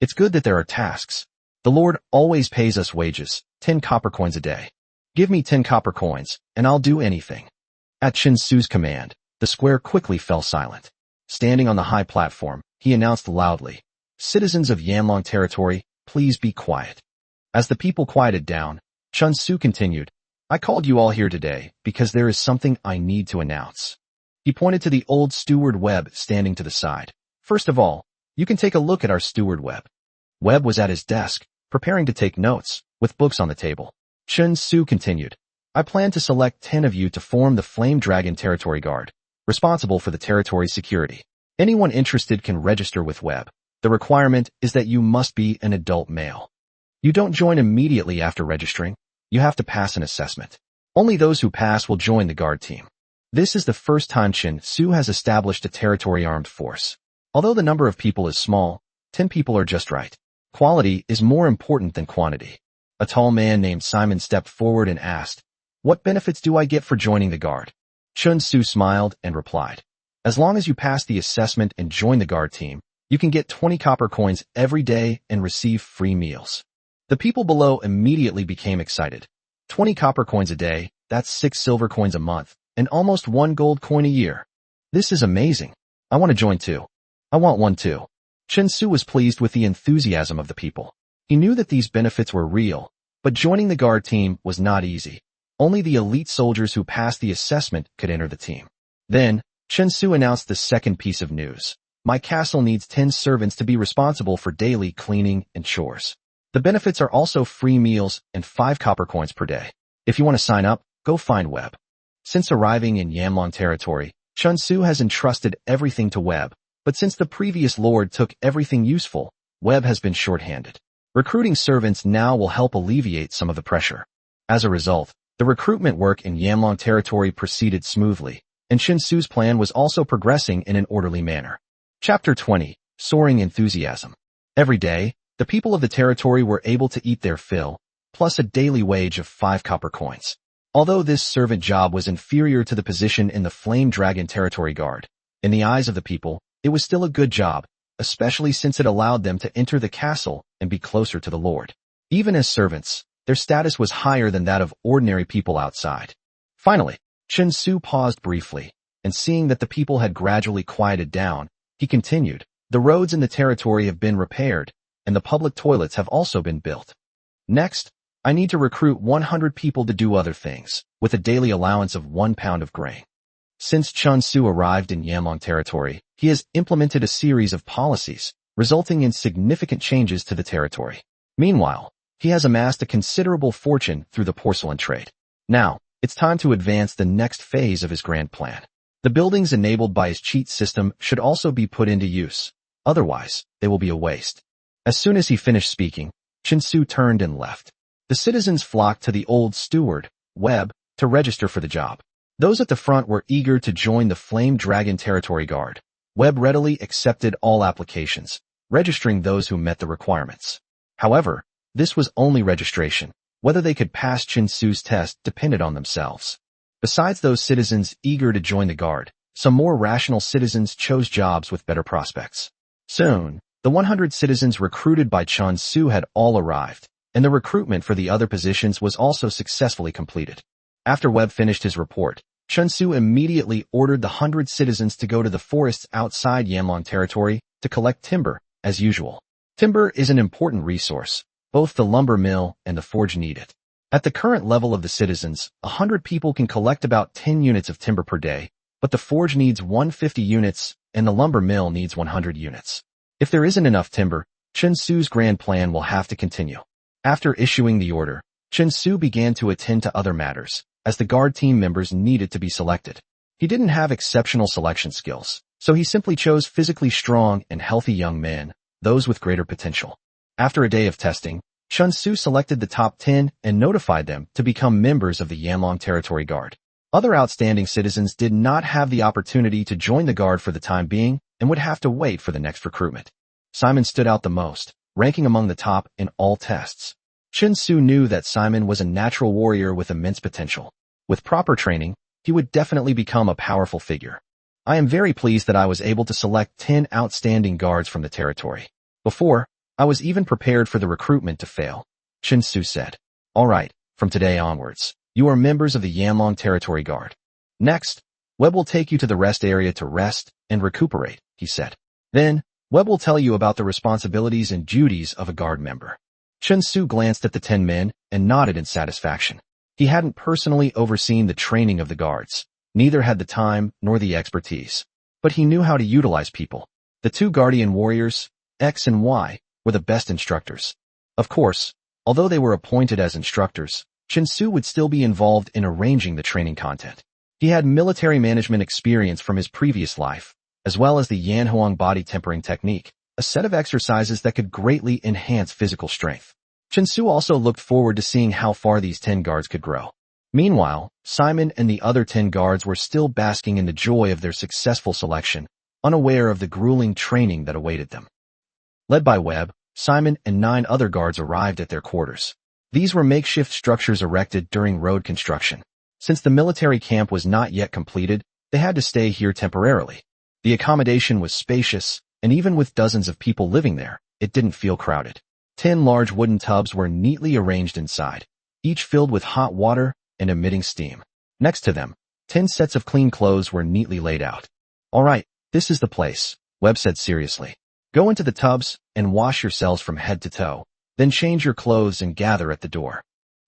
It's good that there are tasks. The Lord always pays us wages, 10 copper coins a day. Give me 10 copper coins, and I'll do anything. At Chen Su's command, the square quickly fell silent. Standing on the high platform, he announced loudly, "Citizens of Yanlong territory, please be quiet." As the people quieted down, Chen Su continued, "I called you all here today because there is something I need to announce." He pointed to the old steward Webb standing to the side. "First of all, you can take a look at our steward Webb." Webb was at his desk, preparing to take notes, with books on the table. Chen Su continued, "I plan to select 10 of you to form the Flame Dragon Territory Guard, responsible for the territory's security. Anyone interested can register with Webb. The requirement is that you must be an adult male. You don't join immediately after registering. You have to pass an assessment. Only those who pass will join the guard team. This is the first time Chen Su has established a territory armed force. Although the number of people is small, 10 people are just right. Quality is more important than quantity." A tall man named Simon stepped forward and asked, "What benefits do I get for joining the guard?" Chen Su smiled and replied, "As long as you pass the assessment and join the guard team, you can get 20 copper coins every day and receive free meals." The people below immediately became excited. 20 copper coins a day, that's 6 silver coins a month, and almost 1 gold coin a year. This is amazing. I want to join too. I want one too. Chen Su was pleased with the enthusiasm of the people. He knew that these benefits were real, but joining the guard team was not easy. Only the elite soldiers who passed the assessment could enter the team. Then, Chen Su announced the second piece of news. "My castle needs 10 servants to be responsible for daily cleaning and chores. The benefits are also free meals and 5 copper coins per day. If you want to sign up, go find Webb." Since arriving in Yanlong territory, Chen Su has entrusted everything to Webb, but since the previous lord took everything useful, Webb has been short-handed. Recruiting servants now will help alleviate some of the pressure. As a result, the recruitment work in Yanlong territory proceeded smoothly, and Chen Su's plan was also progressing in an orderly manner. Chapter 20. Soaring Enthusiasm. Every day, the people of the territory were able to eat their fill, plus a daily wage of 5 copper coins. Although this servant job was inferior to the position in the Flame Dragon Territory Guard, in the eyes of the people, it was still a good job, especially since it allowed them to enter the castle and be closer to the Lord. Even as servants, their status was higher than that of ordinary people outside. Finally, Chen Su paused briefly, and seeing that the people had gradually quieted down, he continued, "The roads in the territory have been repaired, and the public toilets have also been built. Next, I need to recruit 100 people to do other things, with a daily allowance of 1 pound of grain." Since Chen Su arrived in Yanlong territory, he has implemented a series of policies, resulting in significant changes to the territory. Meanwhile, he has amassed a considerable fortune through the porcelain trade. Now, it's time to advance the next phase of his grand plan. The buildings enabled by his cheat system should also be put into use. Otherwise, they will be a waste. As soon as he finished speaking, Chen Su turned and left. The citizens flocked to the old steward, Webb, to register for the job. Those at the front were eager to join the Flame Dragon Territory Guard. Webb readily accepted all applications, registering those who met the requirements. However, this was only registration. Whether they could pass Chen Su's test depended on themselves. Besides those citizens eager to join the guard, some more rational citizens chose jobs with better prospects. Soon, the 100 citizens recruited by Chen Su had all arrived, and the recruitment for the other positions was also successfully completed. After Webb finished his report, Chen Su immediately ordered the 100 citizens to go to the forests outside Yanlong territory to collect timber, as usual. Timber is an important resource. Both the lumber mill and the forge need it. At the current level of the citizens, 100 people can collect about 10 units of timber per day, but the forge needs 150 units and the lumber mill needs 100 units. If there isn't enough timber, Chen Su's grand plan will have to continue. After issuing the order, Chen Su began to attend to other matters, as the guard team members needed to be selected. He didn't have exceptional selection skills, so he simply chose physically strong and healthy young men, those with greater potential. After a day of testing, Chen Su selected the top 10 and notified them to become members of the Yanlong Territory Guard. Other outstanding citizens did not have the opportunity to join the guard for the time being and would have to wait for the next recruitment. Simon stood out the most, ranking among the top in all tests. Chen Su knew that Simon was a natural warrior with immense potential. With proper training, he would definitely become a powerful figure. I am very pleased that I was able to select 10 outstanding guards from the territory. Before, I was even prepared for the recruitment to fail. Chen Su said. All right, from today onwards, you are members of the Yanlong Territory Guard. Next, Webb will take you to the rest area to rest and recuperate, he said. Then, Webb will tell you about the responsibilities and duties of a guard member. Chen Su glanced at the 10 men and nodded in satisfaction. He hadn't personally overseen the training of the guards. Neither had the time nor the expertise. But he knew how to utilize people. The 2 Guardian Warriors, X and Y, were the best instructors. Of course, although they were appointed as instructors, Chen Su would still be involved in arranging the training content. He had military management experience from his previous life, as well as the Yanhuang body tempering technique, a set of exercises that could greatly enhance physical strength. Chen Su also looked forward to seeing how far these 10 guards could grow. Meanwhile, Simon and the other 10 guards were still basking in the joy of their successful selection, unaware of the grueling training that awaited them. Led by Webb, Simon and 9 other guards arrived at their quarters. These were makeshift structures erected during road construction. Since the military camp was not yet completed, they had to stay here temporarily. The accommodation was spacious, and even with dozens of people living there, it didn't feel crowded. 10 large wooden tubs were neatly arranged inside, each filled with hot water and emitting steam. Next to them, 10 sets of clean clothes were neatly laid out. All right, this is the place, Webb said seriously. Go into the tubs and wash yourselves from head to toe, then change your clothes and gather at the door.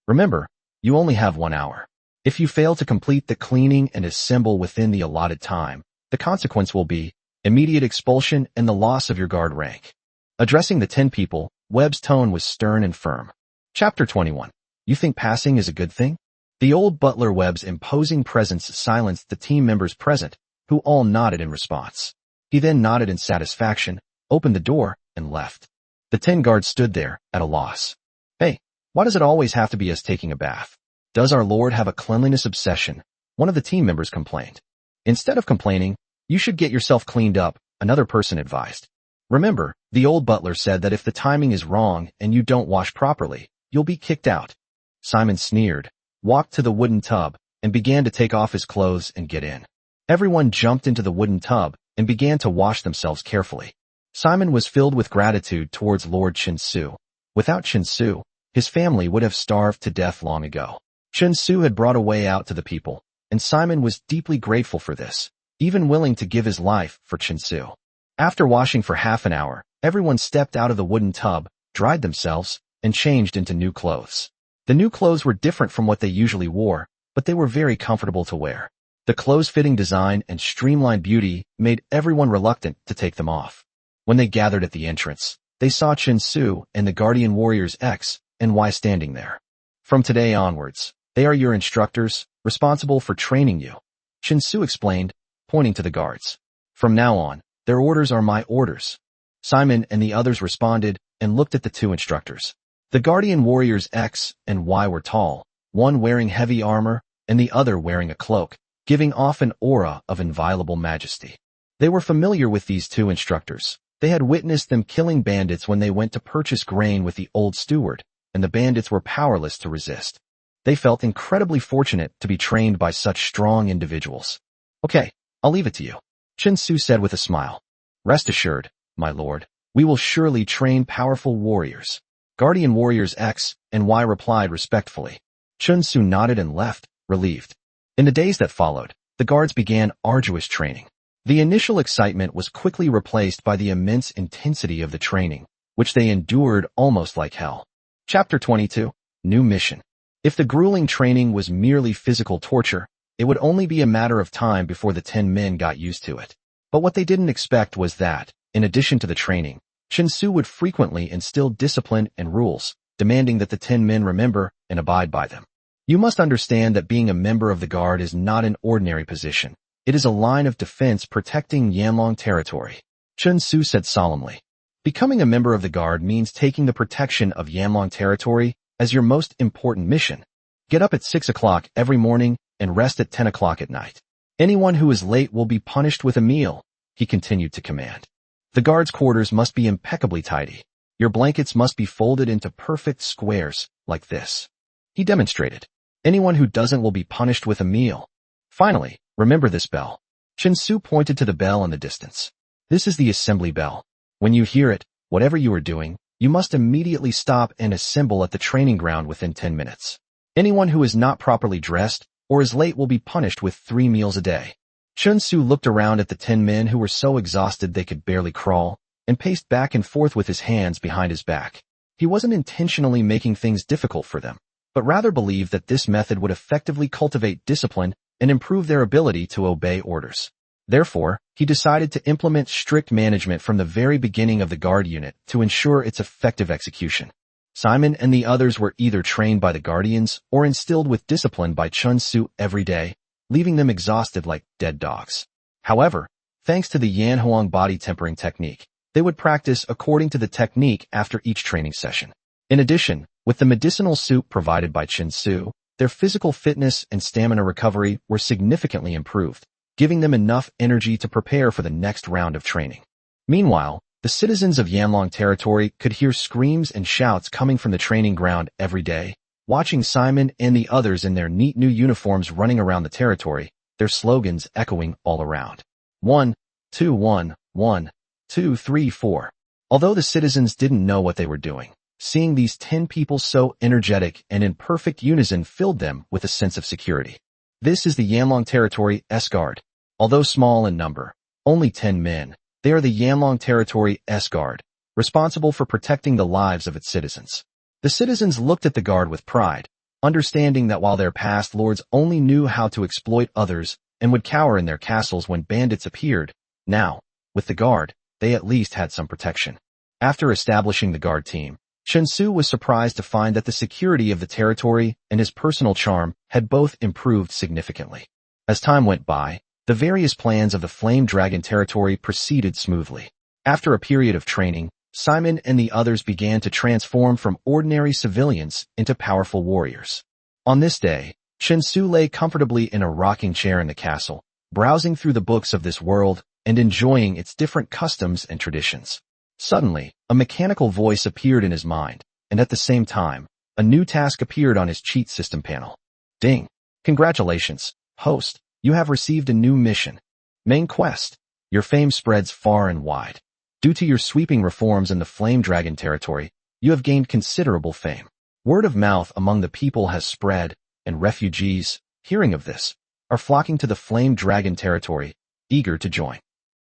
Remember, you only have 1 hour. If you fail to complete the cleaning and assemble within the allotted time, the consequence will be immediate expulsion and the loss of your guard rank. Addressing the 10 people, Webb's tone was stern and firm. Chapter 21. You think passing is a good thing? The old butler Webb's imposing presence silenced the team members present, who all nodded in response. He then nodded in satisfaction, opened the door, and left. The 10 guards stood there, at a loss. Hey, why does it always have to be us taking a bath? Does our Lord have a cleanliness obsession? One of the team members complained. Instead of complaining, you should get yourself cleaned up, another person advised. Remember, the old butler said that if the timing is wrong and you don't wash properly, you'll be kicked out. Simon sneered, walked to the wooden tub, and began to take off his clothes and get in. Everyone jumped into the wooden tub and began to wash themselves carefully. Simon was filled with gratitude towards Lord Chen Su. Without Chen Su, his family would have starved to death long ago. Chen Su had brought a way out to the people, and Simon was deeply grateful for this, even willing to give his life for Chen Su. After washing for half an hour, everyone stepped out of the wooden tub, dried themselves, and changed into new clothes. The new clothes were different from what they usually wore, but they were very comfortable to wear. The clothes-fitting design and streamlined beauty made everyone reluctant to take them off. When they gathered at the entrance, they saw Chen Su and the Guardian Warriors X and Y standing there. From today onwards, they are your instructors, responsible for training you, Chen Su explained, pointing to the guards. From now on, their orders are my orders. Simon and the others responded and looked at the 2 instructors. The Guardian Warriors X and Y were tall, one wearing heavy armor and the other wearing a cloak, giving off an aura of inviolable majesty. They were familiar with these 2 instructors. They had witnessed them killing bandits when they went to purchase grain with the old steward, and the bandits were powerless to resist. They felt incredibly fortunate to be trained by such strong individuals. Okay, I'll leave it to you, Chen Su said with a smile. Rest assured, my lord, we will surely train powerful warriors. Guardian Warriors X and Y replied respectfully. Chen Su nodded and left, relieved. In the days that followed, the guards began arduous training. The initial excitement was quickly replaced by the immense intensity of the training, which they endured almost like hell. Chapter 22. New Mission. If the grueling training was merely physical torture, it would only be a matter of time before the 10 men got used to it. But what they didn't expect was that, in addition to the training, Chen Su would frequently instill discipline and rules, demanding that the 10 men remember and abide by them. You must understand that being a member of the Guard is not an ordinary position. It is a line of defense protecting Yanlong territory, Chen Su said solemnly. Becoming a member of the Guard means taking the protection of Yanlong territory as your most important mission. Get up at 6 o'clock every morning and rest at 10 o'clock at night. Anyone who is late will be punished with a meal, he continued to command. The guards' quarters must be impeccably tidy. Your blankets must be folded into perfect squares, like this. He demonstrated. Anyone who doesn't will be punished with a meal. Finally, remember this bell. Chen Su pointed to the bell in the distance. This is the assembly bell. When you hear it, whatever you are doing, you must immediately stop and assemble at the training ground within 10 minutes. Anyone who is not properly dressed or is late will be punished with 3 meals a day. Chen Su looked around at the 10 men who were so exhausted they could barely crawl, and paced back and forth with his hands behind his back. He wasn't intentionally making things difficult for them, but rather believed that this method would effectively cultivate discipline and improve their ability to obey orders. Therefore, he decided to implement strict management from the very beginning of the guard unit to ensure its effective execution. Simon and the others were either trained by the guardians or instilled with discipline by Chen Su every day, leaving them exhausted like dead dogs. However, thanks to the Yan Huang body tempering technique, they would practice according to the technique after each training session. In addition, with the medicinal soup provided by Chen Su, their physical fitness and stamina recovery were significantly improved, giving them enough energy to prepare for the next round of training. Meanwhile, the citizens of Yanlong territory could hear screams and shouts coming from the training ground every day, watching Simon and the others in their neat new uniforms running around the territory, their slogans echoing all around. 1, 2, 1, 1, 2, 3, 4. Although the citizens didn't know what they were doing, seeing these 10 people so energetic and in perfect unison filled them with a sense of security. This is the Yanlong Territory S-Guard. Although small in number, only 10 men, they are the Yanlong Territory S-Guard, responsible for protecting the lives of its citizens. The citizens looked at the guard with pride, understanding that while their past lords only knew how to exploit others and would cower in their castles when bandits appeared, now, with the guard, they at least had some protection. After establishing the guard team, Chen Su was surprised to find that the security of the territory and his personal charm had both improved significantly. As time went by, the various plans of the Flame Dragon territory proceeded smoothly. After a period of training, Simon and the others began to transform from ordinary civilians into powerful warriors. On this day, Chen Su lay comfortably in a rocking chair in the castle, browsing through the books of this world and enjoying its different customs and traditions. Suddenly, a mechanical voice appeared in his mind, and at the same time, a new task appeared on his cheat system panel. Ding! Congratulations, host, you have received a new mission. Main quest. Your fame spreads far and wide. Due to your sweeping reforms in the Flame Dragon territory, you have gained considerable fame. Word of mouth among the people has spread, and refugees, hearing of this, are flocking to the Flame Dragon territory, eager to join.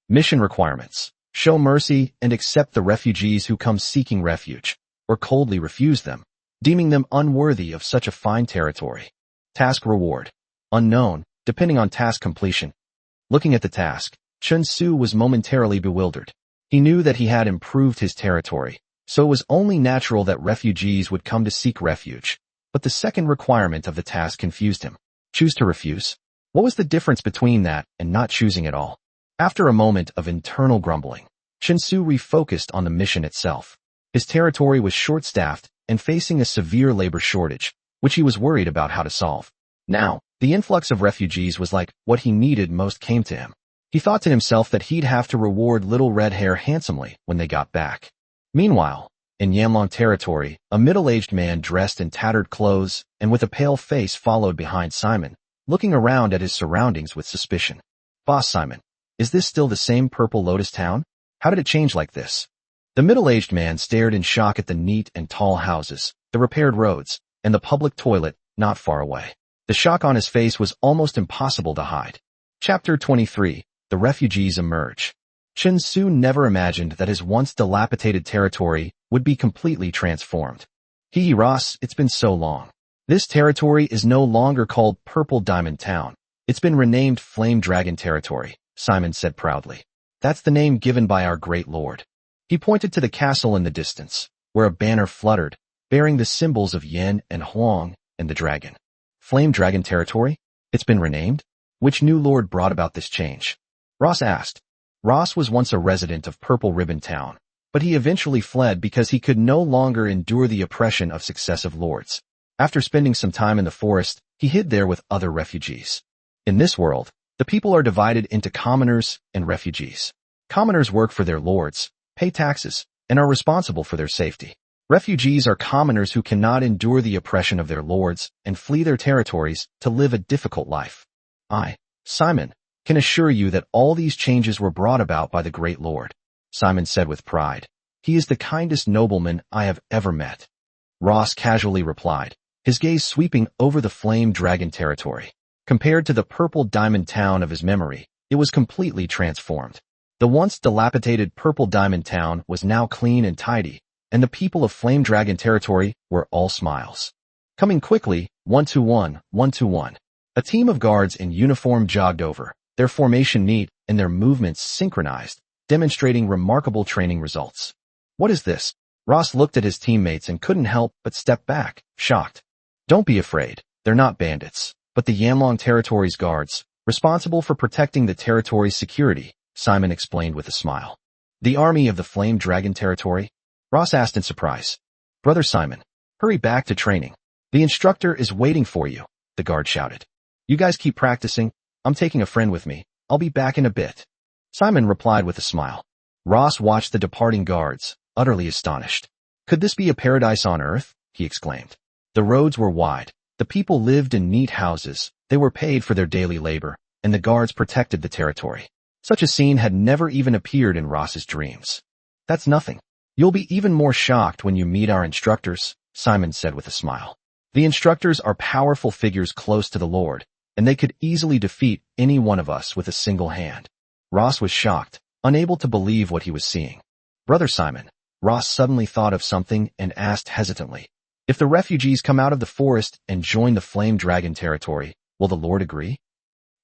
Mission requirements. Show mercy and accept the refugees who come seeking refuge, or coldly refuse them, deeming them unworthy of such a fine territory. Task reward. Unknown, depending on task completion. Looking at the task, Chen Su was momentarily bewildered. He knew that he had improved his territory, so it was only natural that refugees would come to seek refuge. But the second requirement of the task confused him. Choose to refuse. What was the difference between that and not choosing at all? After a moment of internal grumbling, Chen Su refocused on the mission itself. His territory was short-staffed and facing a severe labor shortage, which he was worried about how to solve. Now, the influx of refugees was like what he needed most came to him. He thought to himself that he'd have to reward Little Red Hair handsomely when they got back. Meanwhile, in Yanlong territory, a middle-aged man dressed in tattered clothes and with a pale face followed behind Simon, looking around at his surroundings with suspicion. Boss Simon, is this still the same Purple Lotus town? How did it change like this? The middle-aged man stared in shock at the neat and tall houses, the repaired roads, and the public toilet not far away. The shock on his face was almost impossible to hide. Chapter 23. The Refugees Emerge. Chen Su never imagined that his once dilapidated territory would be completely transformed. Hee Ross, it's been so long. This territory is no longer called Purple Diamond Town. It's been renamed Flame Dragon Territory, Simon said proudly. That's the name given by our great lord. He pointed to the castle in the distance, where a banner fluttered, bearing the symbols of Yin and Huang and the dragon. Flame Dragon Territory? It's been renamed? Which new lord brought about this change? Ross asked. Ross was once a resident of Purple Ribbon Town, but he eventually fled because he could no longer endure the oppression of successive lords. After spending some time in the forest, he hid there with other refugees. In this world, the people are divided into commoners and refugees. Commoners work for their lords, pay taxes, and are responsible for their safety. Refugees are commoners who cannot endure the oppression of their lords and flee their territories to live a difficult life. I, Simon, can assure you that all these changes were brought about by the great Lord, Simon said with pride. He is the kindest nobleman I have ever met. Ross casually replied, his gaze sweeping over the Flame Dragon territory. Compared to the Purple Diamond town of his memory, it was completely transformed. The once dilapidated Purple Diamond town was now clean and tidy, and the people of Flame Dragon territory were all smiles. Coming quickly, 1-1, 1-1. A team of guards in uniform jogged over, their formation neat and their movements synchronized, demonstrating remarkable training results. What is this? Ross looked at his teammates and couldn't help but step back, shocked. Don't be afraid, they're not bandits, but the Yanlong territory's guards, responsible for protecting the territory's security, Simon explained with a smile. The army of the Flame Dragon territory? Ross asked in surprise. Brother Simon, hurry back to training. The instructor is waiting for you, the guard shouted. You guys keep practicing. I'm taking a friend with me. I'll be back in a bit. Simon replied with a smile. Ross watched the departing guards, utterly astonished. Could this be a paradise on earth? He exclaimed. The roads were wide. The people lived in neat houses. They were paid for their daily labor, and the guards protected the territory. Such a scene had never even appeared in Ross's dreams. That's nothing. You'll be even more shocked when you meet our instructors, Simon said with a smile. The instructors are powerful figures close to the Lord, and they could easily defeat any one of us with a single hand. Ross was shocked, unable to believe what he was seeing. Brother Simon, Ross suddenly thought of something and asked hesitantly, if the refugees come out of the forest and join the Flame Dragon territory, will the Lord agree?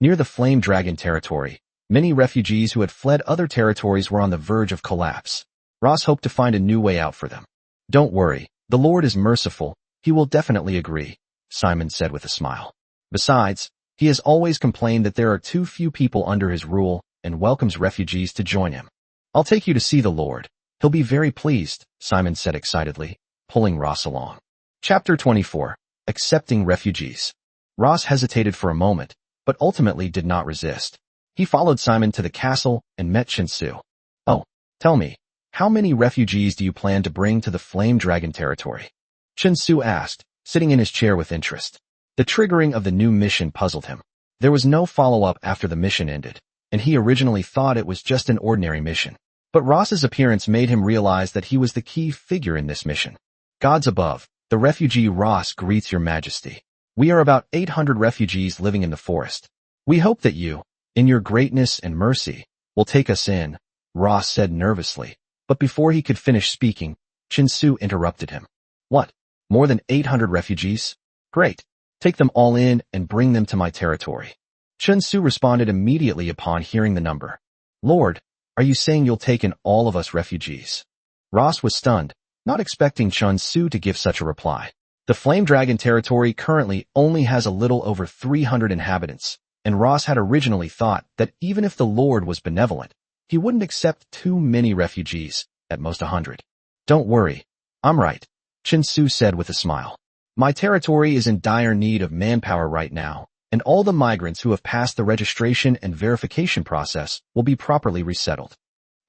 Near the Flame Dragon territory, many refugees who had fled other territories were on the verge of collapse. Ross hoped to find a new way out for them. Don't worry, the Lord is merciful. He will definitely agree, Simon said with a smile. Besides, he has always complained that there are too few people under his rule and welcomes refugees to join him. I'll take you to see the Lord. He'll be very pleased, Simon said excitedly, pulling Ross along. Chapter 24. Accepting Refugees. Ross hesitated for a moment, but ultimately did not resist. He followed Simon to the castle and met Chen Su. Oh, tell me, how many refugees do you plan to bring to the Flame Dragon territory? Chen Su asked, sitting in his chair with interest. The triggering of the new mission puzzled him. There was no follow-up after the mission ended, and he originally thought it was just an ordinary mission. But Ross's appearance made him realize that he was the key figure in this mission. Gods above, the refugee Ross greets your majesty. We are about 800 refugees living in the forest. We hope that you, in your greatness and mercy, will take us in, Ross said nervously. But before he could finish speaking, Chen Su interrupted him. What? More than 800 refugees? Great. Take them all in and bring them to my territory. Chen Su responded immediately upon hearing the number. Lord, are you saying you'll take in all of us refugees? Ross was stunned, not expecting Chen Su to give such a reply. The Flame Dragon territory currently only has a little over 300 inhabitants, and Ross had originally thought that even if the Lord was benevolent, he wouldn't accept too many refugees, at most 100. Don't worry. I'm right, Chen Su said with a smile. My territory is in dire need of manpower right now, and all the migrants who have passed the registration and verification process will be properly resettled.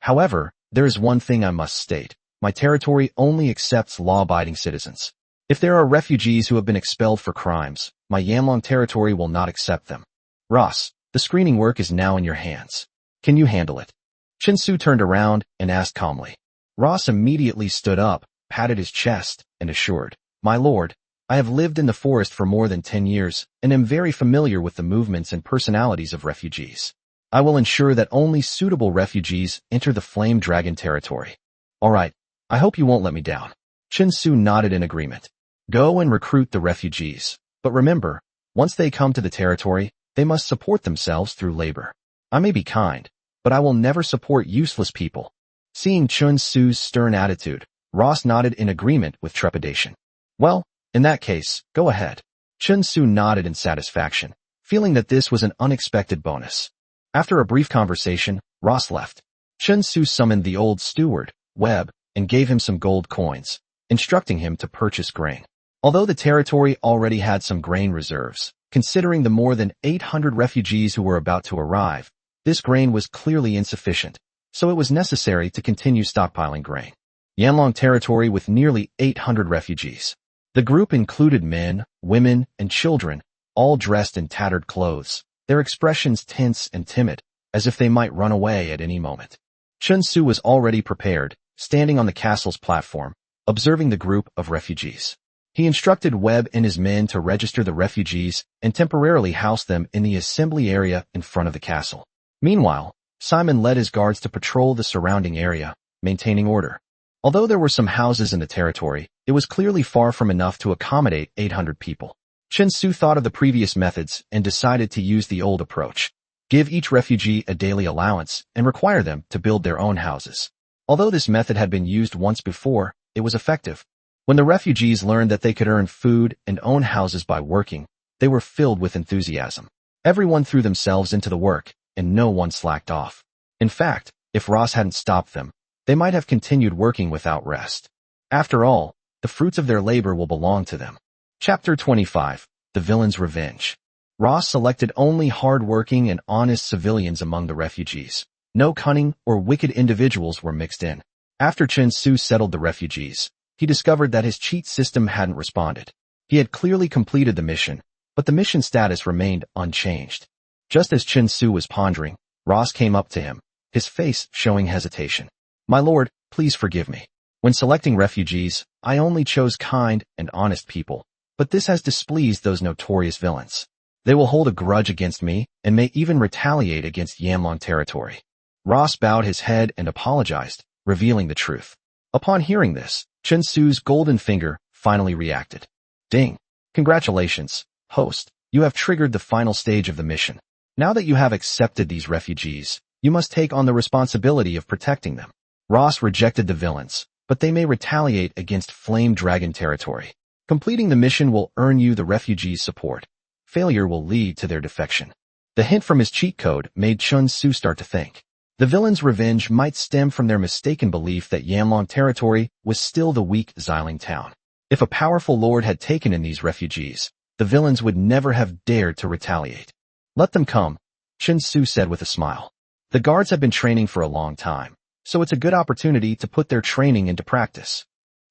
However, there is one thing I must state. My territory only accepts law-abiding citizens. If there are refugees who have been expelled for crimes, my Yanlong territory will not accept them. Ross, the screening work is now in your hands. Can you handle it? Chen Su turned around and asked calmly. Ross immediately stood up, patted his chest, and assured, My lord, I have lived in the forest for more than 10 years and am very familiar with the movements and personalities of refugees. I will ensure that only suitable refugees enter the Flame Dragon territory. All right, I hope you won't let me down. Chen Su nodded in agreement. Go and recruit the refugees. But remember, once they come to the territory, they must support themselves through labor. I may be kind, but I will never support useless people. Seeing Chen Su's stern attitude, Ross nodded in agreement with trepidation. Well, in that case, go ahead. Chen Su nodded in satisfaction, feeling that this was an unexpected bonus. After a brief conversation, Ross left. Chen Su summoned the old steward, Webb, and gave him some gold coins, instructing him to purchase grain. Although the territory already had some grain reserves, considering the more than 800 refugees who were about to arrive, this grain was clearly insufficient, so it was necessary to continue stockpiling grain. Yanlong territory with nearly 800 refugees. The group included men, women, and children, all dressed in tattered clothes, their expressions tense and timid, as if they might run away at any moment. Chen Su was already prepared, standing on the castle's platform, observing the group of refugees. He instructed Webb and his men to register the refugees and temporarily house them in the assembly area in front of the castle. Meanwhile, Simon led his guards to patrol the surrounding area, maintaining order. Although there were some houses in the territory, it was clearly far from enough to accommodate 800 people. Chen Su thought of the previous methods and decided to use the old approach. Give each refugee a daily allowance and require them to build their own houses. Although this method had been used once before, it was effective. When the refugees learned that they could earn food and own houses by working, they were filled with enthusiasm. Everyone threw themselves into the work, and no one slacked off. In fact, if Ross hadn't stopped them, they might have continued working without rest. After all, the fruits of their labor will belong to them. Chapter 25. The Villain's Revenge. Ross selected only hard-working and honest civilians among the refugees. No cunning or wicked individuals were mixed in. After Chen Su settled the refugees, he discovered that his cheat system hadn't responded. He had clearly completed the mission, but the mission status remained unchanged. Just as Chen Su was pondering, Ross came up to him, his face showing hesitation. "My lord, please forgive me. When selecting refugees, I only chose kind and honest people, but this has displeased those notorious villains. They will hold a grudge against me and may even retaliate against Yanlong territory." Ross bowed his head and apologized, revealing the truth. Upon hearing this, Chen Su's golden finger finally reacted. "Ding! Congratulations, host. You have triggered the final stage of the mission. Now that you have accepted these refugees, you must take on the responsibility of protecting them." Ross rejected the villains, but they may retaliate against Flame Dragon territory. Completing the mission will earn you the refugees' support. Failure will lead to their defection. The hint from his cheat code made Chen Su start to think. The villains' revenge might stem from their mistaken belief that Yanlong territory was still the weak Xiling town. If a powerful lord had taken in these refugees, the villains would never have dared to retaliate. "Let them come," Chen Su said with a smile. The guards have been training for a long time, so it's a good opportunity to put their training into practice.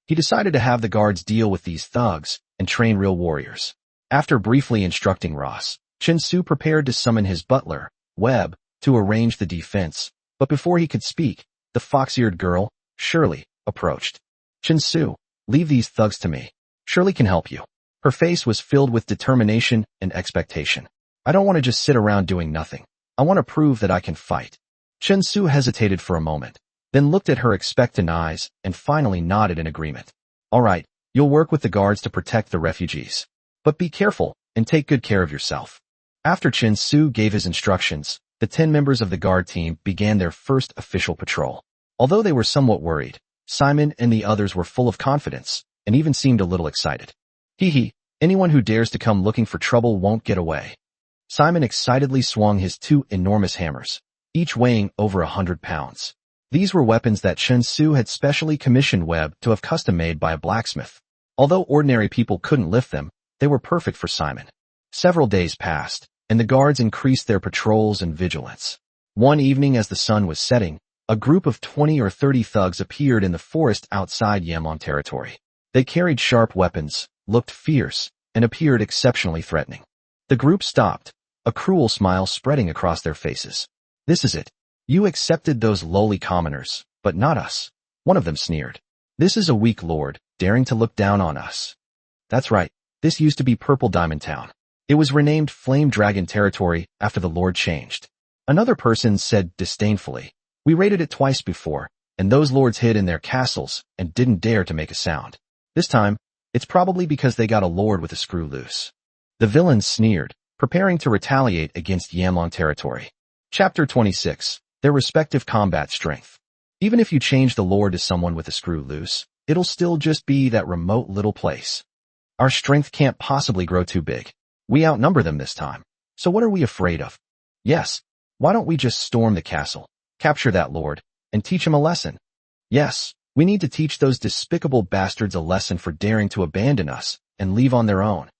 He decided to have the guards deal with these thugs and train real warriors. After briefly instructing Ross, Chen Su prepared to summon his butler, Webb, to arrange the defense, but before he could speak, the fox-eared girl, Shirley, approached. "Chen Su, leave these thugs to me. Shirley can help you." Her face was filled with determination and expectation. "I don't want to just sit around doing nothing. I want to prove that I can fight." Chen Su hesitated for a moment, then looked at her expectant eyes and finally nodded in agreement. "All right, you'll work with the guards to protect the refugees. But be careful and take good care of yourself." After Chen Su gave his instructions, the 10 members of the guard team began their first official patrol. Although they were somewhat worried, Simon and the others were full of confidence and even seemed a little excited. "Hee, anyone who dares to come looking for trouble won't get away." Simon excitedly swung his 2 enormous hammers, each weighing over 100 pounds. These were weapons that Chen Su had specially commissioned Webb to have custom-made by a blacksmith. Although ordinary people couldn't lift them, they were perfect for Simon. Several days passed, and the guards increased their patrols and vigilance. One evening as the sun was setting, a group of 20 or 30 thugs appeared in the forest outside Yanlong territory. They carried sharp weapons, looked fierce, and appeared exceptionally threatening. The group stopped, a cruel smile spreading across their faces. "This is it. You accepted those lowly commoners, but not us." One of them sneered. "This is a weak lord, daring to look down on us." "That's right. This used to be Purple Diamond Town. It was renamed Flame Dragon territory after the lord changed." Another person said disdainfully, "We raided it twice before, and those lords hid in their castles and didn't dare to make a sound. This time, it's probably because they got a lord with a screw loose." The villains sneered, preparing to retaliate against Yanlong territory. Chapter 26. Their respective combat strength. Even if you change the lord to someone with a screw loose, it'll still just be that remote little place. Our strength can't possibly grow too big. We outnumber them this time. So what are we afraid of? Yes. Why don't we just storm the castle, capture that lord, and teach him a lesson? Yes. We need to teach those despicable bastards a lesson for daring to abandon us and leave on their own.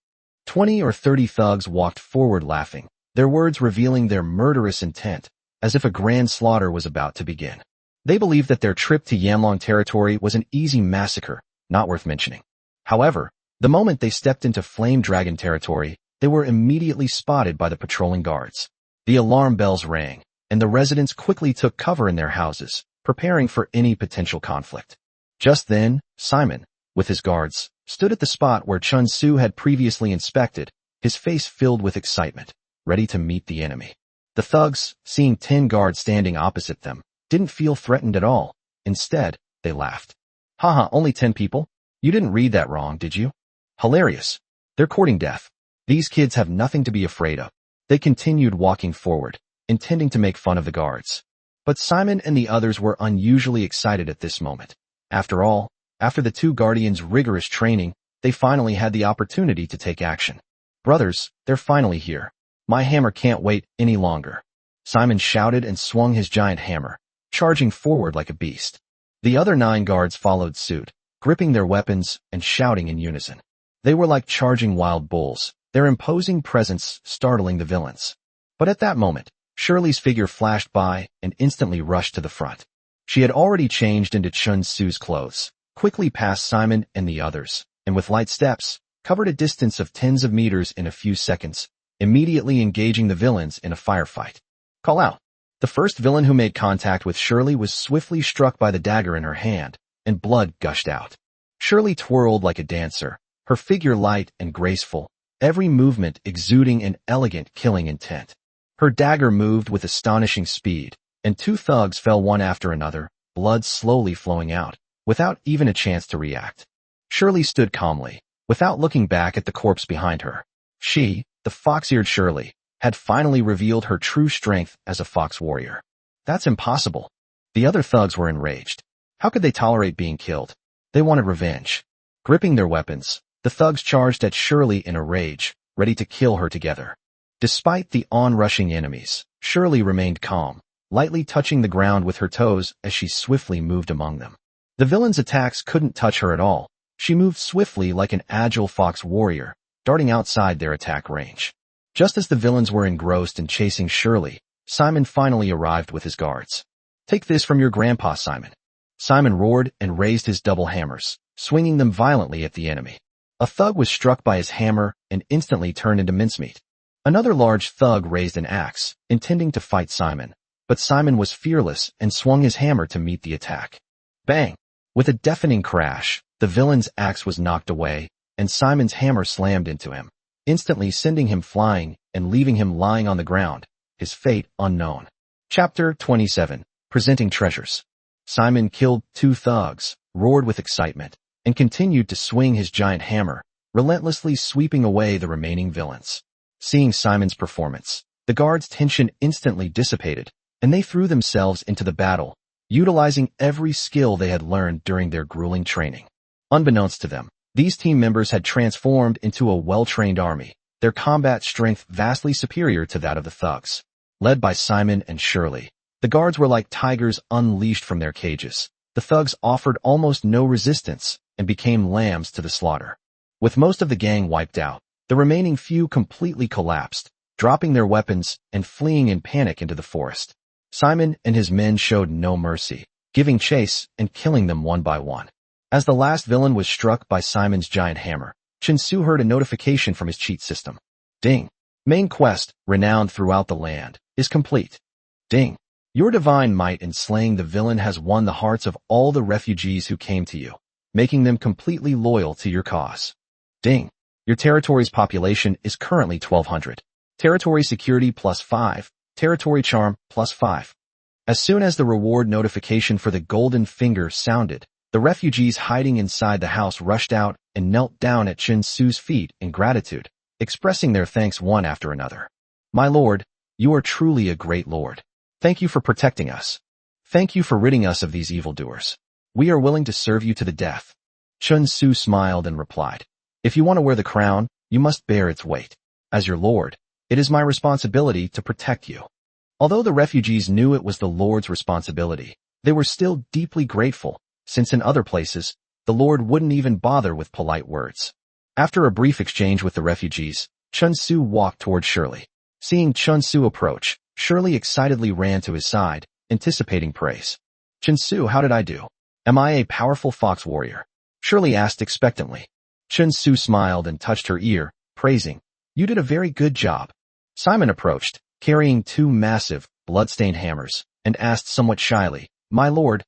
20 or 30 thugs walked forward laughing, their words revealing their murderous intent, as if a grand slaughter was about to begin. They believed that their trip to Yanlong territory was an easy massacre, not worth mentioning. However, the moment they stepped into Flame Dragon territory, they were immediately spotted by the patrolling guards. The alarm bells rang, and the residents quickly took cover in their houses, preparing for any potential conflict. Just then, Simon, with his guards, stood at the spot where Chun Su had previously inspected, his face filled with excitement, ready to meet the enemy. The thugs, seeing 10 guards standing opposite them, didn't feel threatened at all. Instead, they laughed. Haha, only 10 people? You didn't read that wrong, did you? Hilarious. They're courting death. These kids have nothing to be afraid of. They continued walking forward, intending to make fun of the guards. But Simon and the others were unusually excited at this moment. After all, after the two guardians' rigorous training, they finally had the opportunity to take action. Brothers, they're finally here. My hammer can't wait any longer. Simon shouted and swung his giant hammer, charging forward like a beast. The other 9 guards followed suit, gripping their weapons and shouting in unison. They were like charging wild bulls, their imposing presence startling the villains. But at that moment, Shirley's figure flashed by and instantly rushed to the front. She had already changed into Chun Su's clothes, quickly passed Simon and the others, and with light steps, covered a distance of tens of meters in a few seconds, immediately engaging the villains in a firefight. Call out. The first villain who made contact with Shirley was swiftly struck by the dagger in her hand, and blood gushed out. Shirley twirled like a dancer, her figure light and graceful, every movement exuding an elegant killing intent. Her dagger moved with astonishing speed, and 2 thugs fell one after another, blood slowly flowing out, without even a chance to react. Shirley stood calmly, without looking back at the corpse behind her. She, the fox-eared Shirley, had finally revealed her true strength as a fox warrior. That's impossible. The other thugs were enraged. How could they tolerate being killed? They wanted revenge. Gripping their weapons, the thugs charged at Shirley in a rage, ready to kill her together. Despite the onrushing enemies, Shirley remained calm, lightly touching the ground with her toes as she swiftly moved among them. The villains' attacks couldn't touch her at all. She moved swiftly like an agile fox warrior, darting outside their attack range. Just as the villains were engrossed in chasing Shirley, Simon finally arrived with his guards. Take this from your grandpa, Simon. Simon roared and raised his double hammers, swinging them violently at the enemy. A thug was struck by his hammer and instantly turned into mincemeat. Another large thug raised an axe, intending to fight Simon, but Simon was fearless and swung his hammer to meet the attack. Bang! With a deafening crash, the villain's axe was knocked away, and Simon's hammer slammed into him, instantly sending him flying and leaving him lying on the ground, his fate unknown. Chapter 27. Presenting Treasures. Simon killed 2 thugs, roared with excitement, and continued to swing his giant hammer, relentlessly sweeping away the remaining villains. Seeing Simon's performance, the guards' tension instantly dissipated, and they threw themselves into the battle, utilizing every skill they had learned during their grueling training. Unbeknownst to them, these team members had transformed into a well-trained army, their combat strength vastly superior to that of the thugs. Led by Simon and Shirley, the guards were like tigers unleashed from their cages. The thugs offered almost no resistance and became lambs to the slaughter. With most of the gang wiped out, the remaining few completely collapsed, dropping their weapons and fleeing in panic into the forest. Simon and his men showed no mercy, giving chase and killing them one by one. As the last villain was struck by Simon's giant hammer, Chun Su heard a notification from his cheat system. Ding! Main quest, renowned throughout the land, is complete. Ding! Your divine might in slaying the villain has won the hearts of all the refugees who came to you, making them completely loyal to your cause. Ding! Your territory's population is currently 1,200. Territory security +5, territory charm +5. As soon as the reward notification for the golden finger sounded, the refugees hiding inside the house rushed out and knelt down at Chun Su's feet in gratitude, expressing their thanks one after another. My lord, you are truly a great lord. Thank you for protecting us. Thank you for ridding us of these evildoers. We are willing to serve you to the death. Chun Su smiled and replied, if you want to wear the crown, you must bear its weight. As your lord, it is my responsibility to protect you. Although the refugees knew it was the lord's responsibility, they were still deeply grateful, since in other places, the lord wouldn't even bother with polite words. After a brief exchange with the refugees, Chun Su walked toward Shirley. Seeing Chun Su approach, Shirley excitedly ran to his side, anticipating praise. Chen Su, how did I do? Am I a powerful fox warrior? Shirley asked expectantly. Chen Su smiled and touched her ear, praising, you did a very good job. Simon approached, carrying two massive, blood-stained hammers, and asked somewhat shyly, my lord,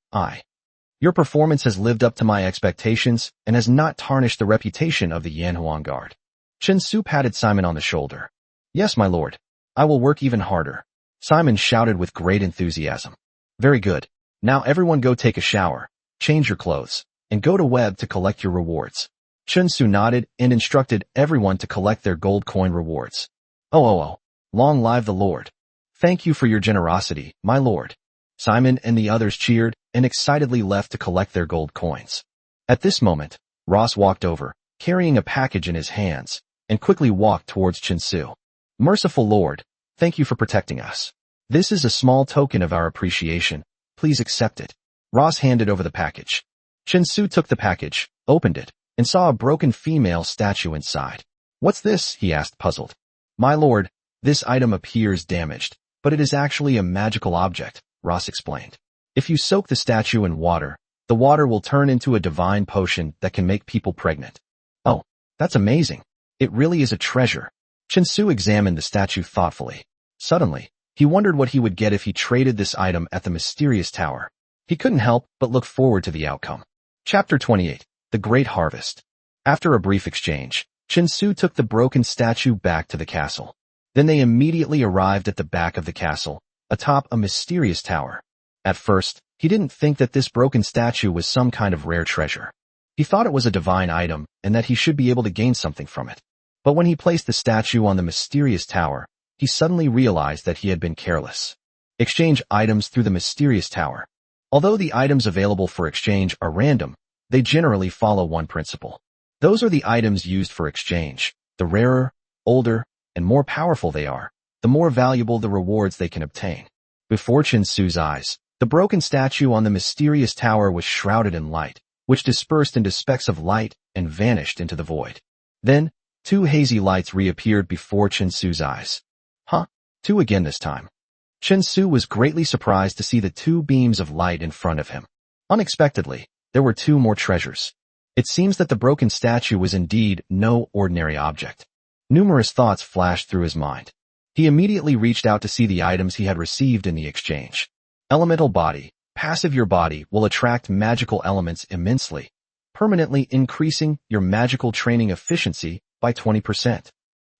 your performance has lived up to my expectations and has not tarnished the reputation of the Yanhuang Guard. Chen Su patted Simon on the shoulder. Yes, my lord. I will work even harder. Simon shouted with great enthusiasm. Very good. Now everyone go take a shower, change your clothes, and go to Web to collect your rewards. Chen Su nodded and instructed everyone to collect their gold coin rewards. Oh, long live the Lord. Thank you for your generosity, my lord. Simon and the others cheered and excitedly left to collect their gold coins. At this moment, Ross walked over, carrying a package in his hands, and quickly walked towards Chen Su. Merciful Lord, thank you for protecting us. This is a small token of our appreciation. Please accept it. Ross handed over the package. Chen Su took the package, opened it, and saw a broken female statue inside. What's this? He asked, puzzled. My lord, this item appears damaged, but it is actually a magical object, Ross explained. If you soak the statue in water, the water will turn into a divine potion that can make people pregnant. Oh, that's amazing. It really is a treasure. Chen Su examined the statue thoughtfully. Suddenly, he wondered what he would get if he traded this item at the mysterious tower. He couldn't help but look forward to the outcome. Chapter 28. The Great Harvest. After a brief exchange, Chen Su took the broken statue back to the castle. Then they immediately arrived at the back of the castle, atop a mysterious tower. At first, he didn't think that this broken statue was some kind of rare treasure. He thought it was a divine item and that he should be able to gain something from it. But when he placed the statue on the mysterious tower, he suddenly realized that he had been careless. Exchange items through the mysterious tower. Although the items available for exchange are random, they generally follow one principle. Those are the items used for exchange. The rarer, older, and more powerful they are, the more valuable the rewards they can obtain. Before Chen Su's eyes, the broken statue on the mysterious tower was shrouded in light, which dispersed into specks of light and vanished into the void. Then, two hazy lights reappeared before Chen Su's eyes. Two again this time. Chen Su was greatly surprised to see the two beams of light in front of him. Unexpectedly, there were two more treasures. It seems that the broken statue was indeed no ordinary object. Numerous thoughts flashed through his mind. He immediately reached out to see the items he had received in the exchange. Elemental body. Passive your body will attract magical elements immensely, permanently increasing your magical training efficiency by 20%.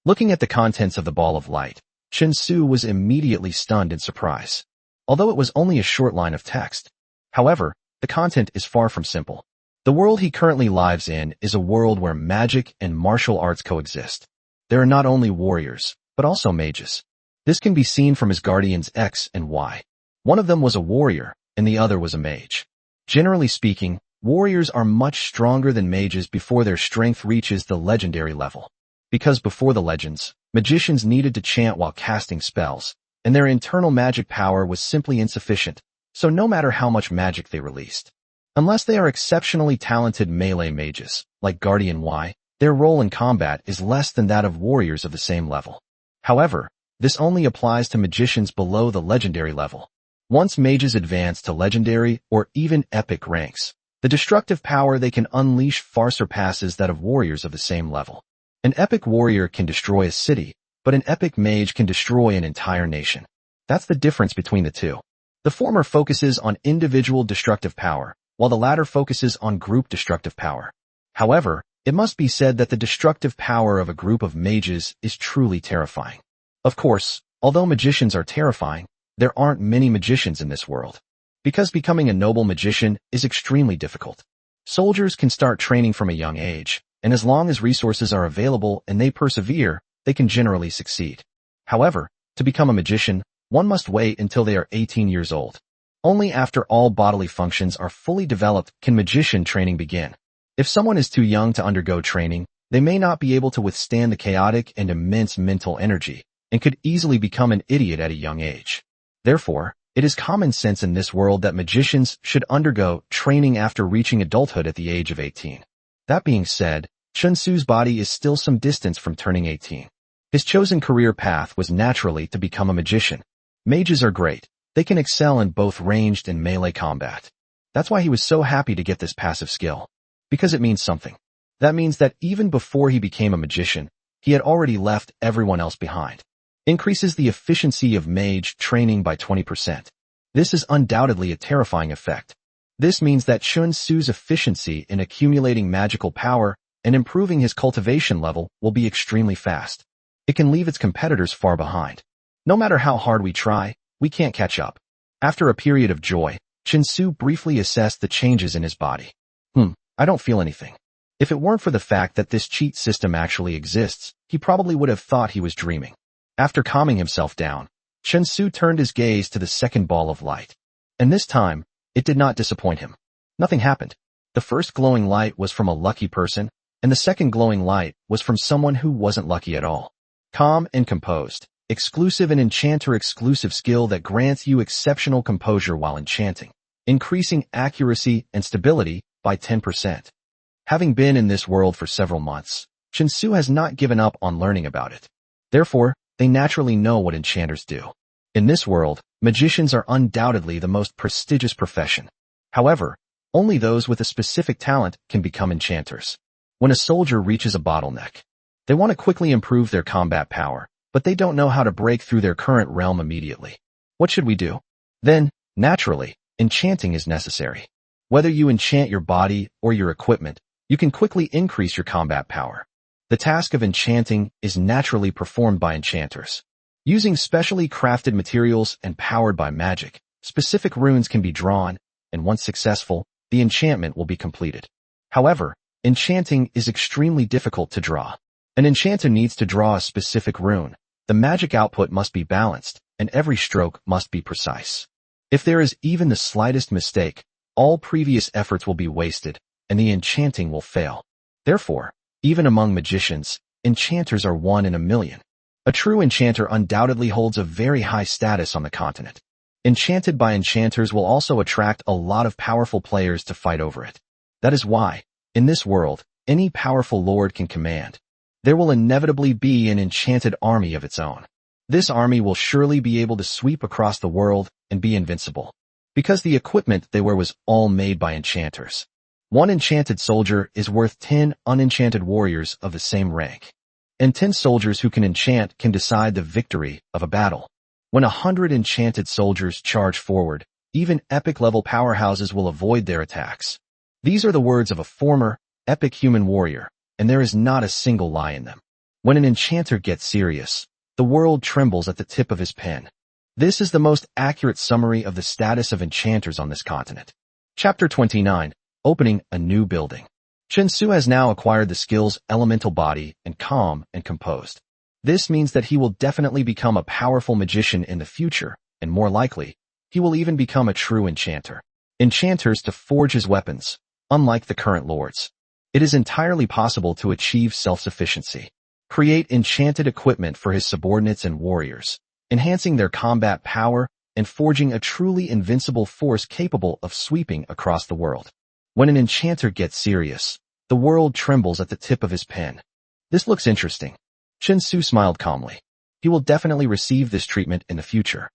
Looking at the contents of the ball of light, Chen Su was immediately stunned in surprise. Although it was only a short line of text. However, the content is far from simple. The world he currently lives in is a world where magic and martial arts coexist. There are not only warriors, but also mages. This can be seen from his guardians X and Y. One of them was a warrior, and the other was a mage. Generally speaking, warriors are much stronger than mages before their strength reaches the legendary level. Because before the legends, magicians needed to chant while casting spells, and their internal magic power was simply insufficient, so no matter how much magic they released. Unless they are exceptionally talented melee mages, like Guardian Y, their role in combat is less than that of warriors of the same level. However, this only applies to magicians below the legendary level. Once mages advance to legendary or even epic ranks, the destructive power they can unleash far surpasses that of warriors of the same level. An epic warrior can destroy a city, but an epic mage can destroy an entire nation. That's the difference between the two. The former focuses on individual destructive power, while the latter focuses on group destructive power. However, it must be said that the destructive power of a group of mages is truly terrifying. Of course, although magicians are terrifying, there aren't many magicians in this world. Because becoming a noble magician is extremely difficult. Soldiers can start training from a young age, and as long as resources are available and they persevere, they can generally succeed. However, to become a magician, one must wait until they are 18 years old. Only after all bodily functions are fully developed can magician training begin. If someone is too young to undergo training, they may not be able to withstand the chaotic and immense mental energy, and could easily become an idiot at a young age. Therefore, it is common sense in this world that magicians should undergo training after reaching adulthood at the age of 18. That being said, Chen Su's body is still some distance from turning 18. His chosen career path was naturally to become a magician. Mages are great, They can excel in both ranged and melee combat. That's why he was so happy to get this passive skill. Because it means something. That means that even before he became a magician, he had already left everyone else behind. Increases the efficiency of mage training by 20%. This is undoubtedly a terrifying effect. This means that Chun Tsu's efficiency in accumulating magical power and improving his cultivation level will be extremely fast. It can leave its competitors far behind. No matter how hard we try, we can't catch up. After a period of joy, Chun Tsu briefly assessed the changes in his body. I don't feel anything. If it weren't for the fact that this cheat system actually exists, he probably would have thought he was dreaming. After calming himself down, Chun Tsu turned his gaze to the second ball of light. And this time, it did not disappoint him. Nothing happened. The first glowing light was from a lucky person, and the second glowing light was from someone who wasn't lucky at all. Calm and composed. Exclusive and enchanter exclusive skill that grants you exceptional composure while enchanting, increasing accuracy and stability by 10%. Having been in this world for several months, Chun Tsu has not given up on learning about it. Therefore, they naturally know what enchanters do. In this world, magicians are undoubtedly the most prestigious profession. However, only those with a specific talent can become enchanters. When a soldier reaches a bottleneck, they want to quickly improve their combat power, but they don't know how to break through their current realm immediately. What should we do? Then, naturally, enchanting is necessary. Whether you enchant your body or your equipment, you can quickly increase your combat power. The task of enchanting is naturally performed by enchanters. Using specially crafted materials and powered by magic, specific runes can be drawn, and once successful, the enchantment will be completed. However, enchanting is extremely difficult to draw. An enchanter needs to draw a specific rune. The magic output must be balanced, and every stroke must be precise. If there is even the slightest mistake, all previous efforts will be wasted, and the enchanting will fail. Therefore, even among magicians, enchanters are 1 in a million. A true enchanter undoubtedly holds a very high status on the continent. Enchanted by enchanters will also attract a lot of powerful players to fight over it. That is why, in this world, any powerful lord can command. There will inevitably be an enchanted army of its own. This army will surely be able to sweep across the world and be invincible. Because the equipment they wear was all made by enchanters. 1 enchanted soldier is worth 10 unenchanted warriors of the same rank. And 10 soldiers who can enchant can decide the victory of a battle. When 100 enchanted soldiers charge forward, even epic-level powerhouses will avoid their attacks. These are the words of a former, epic human warrior, and there is not a single lie in them. When an enchanter gets serious, the world trembles at the tip of his pen. This is the most accurate summary of the status of enchanters on this continent. Chapter 29, Opening a New Building. Chun Tsu has now acquired the skills Elemental Body and Calm and Composed. This means that he will definitely become a powerful magician in the future, and more likely, he will even become a true enchanter. Enchanters to forge his weapons, unlike the current lords. It is entirely possible to achieve self-sufficiency. Create enchanted equipment for his subordinates and warriors, enhancing their combat power and forging a truly invincible force capable of sweeping across the world. When an enchanter gets serious, the world trembles at the tip of his pen. This looks interesting. Chun Tsu smiled calmly. He will definitely receive this treatment in the future.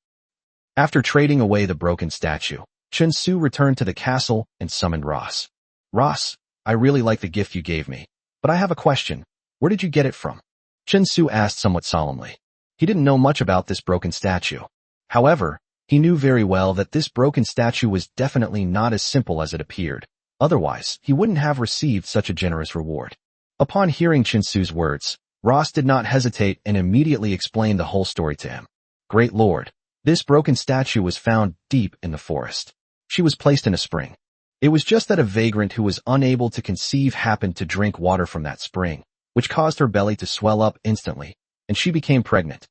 After trading away the broken statue, Chun Tsu returned to the castle and summoned Ross. Ross, I really like the gift you gave me, but I have a question. Where did you get it from? Chun Tsu asked somewhat solemnly. He didn't know much about this broken statue. However, he knew very well that this broken statue was definitely not as simple as it appeared. Otherwise, he wouldn't have received such a generous reward. Upon hearing Chun Tsu's words, Ross did not hesitate and immediately explained the whole story to him. Great Lord, this broken statue was found deep in the forest. She was placed in a spring. It was just that a vagrant who was unable to conceive happened to drink water from that spring, which caused her belly to swell up instantly, and she became pregnant.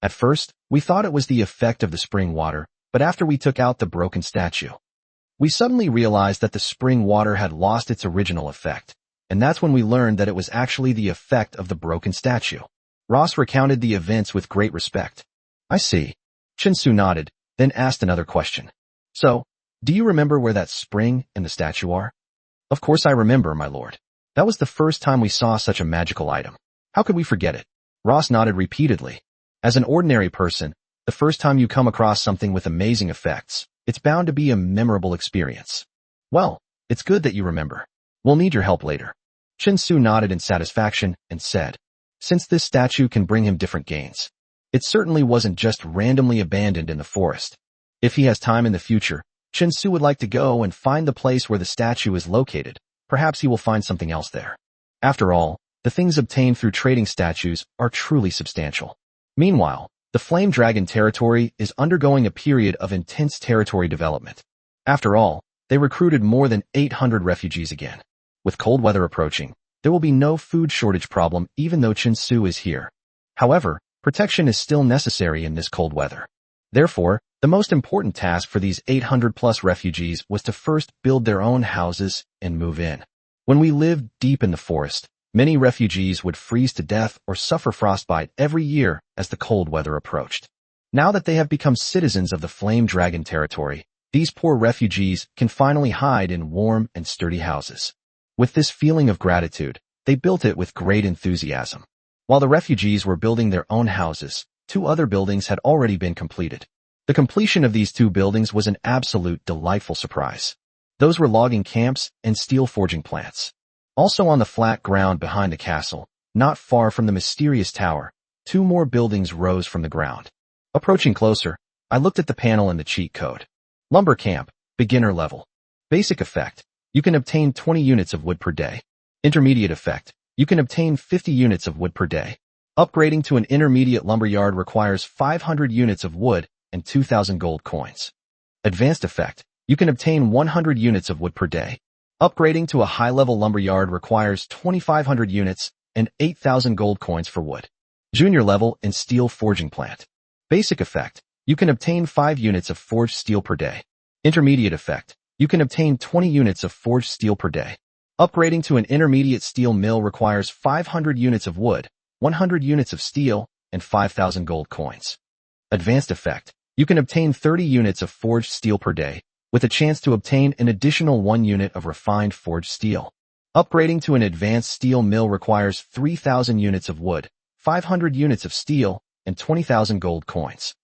At first, we thought it was the effect of the spring water, but after we took out the broken statue, we suddenly realized that the spring water had lost its original effect, and that's when we learned that it was actually the effect of the broken statue. Ross recounted the events with great respect. I see. Chun Tsu nodded, then asked another question. So, do you remember where that spring and the statue are? Of course I remember, my lord. That was the first time we saw such a magical item. How could we forget it? Ross nodded repeatedly. As an ordinary person, The first time you come across something with amazing effects, it's bound to be a memorable experience. Well, it's good that you remember. We'll need your help later. Chen Su nodded in satisfaction and said, since this statue can bring him different gains, it certainly wasn't just randomly abandoned in the forest. If he has time in the future, Chen Su would like to go and find the place where the statue is located. Perhaps he will find something else there. After all, the things obtained through trading statues are truly substantial. Meanwhile, the Flame Dragon territory is undergoing a period of intense territory development. After all, they recruited more than 800 refugees again. With cold weather approaching, there will be no food shortage problem even though Chen Su is here. However, protection is still necessary in this cold weather. Therefore, the most important task for these 800+ refugees was to first build their own houses and move in. When we lived deep in the forest, many refugees would freeze to death or suffer frostbite every year as the cold weather approached. Now that they have become citizens of the Flame Dragon territory, these poor refugees can finally hide in warm and sturdy houses. With this feeling of gratitude, they built it with great enthusiasm. While the refugees were building their own houses, 2 other buildings had already been completed. The completion of these 2 buildings was an absolute delightful surprise. Those were logging camps and steel forging plants. Also on the flat ground behind the castle, not far from the mysterious tower, 2 more buildings rose from the ground. Approaching closer, I looked at the panel in the cheat code. Lumber camp, beginner level. Basic effect, you can obtain 20 units of wood per day. Intermediate effect, you can obtain 50 units of wood per day. Upgrading to an intermediate lumberyard requires 500 units of wood and 2,000 gold coins. Advanced effect, you can obtain 100 units of wood per day. Upgrading to a high-level lumberyard requires 2,500 units and 8,000 gold coins for wood. Junior level in steel forging plant. Basic effect, you can obtain 5 units of forged steel per day. Intermediate effect, you can obtain 20 units of forged steel per day. Upgrading to an intermediate steel mill requires 500 units of wood, 100 units of steel, and 5,000 gold coins. Advanced effect, you can obtain 30 units of forged steel per day, with a chance to obtain an additional 1 unit of refined forged steel. Upgrading to an advanced steel mill requires 3,000 units of wood, 500 units of steel, and 20,000 gold coins.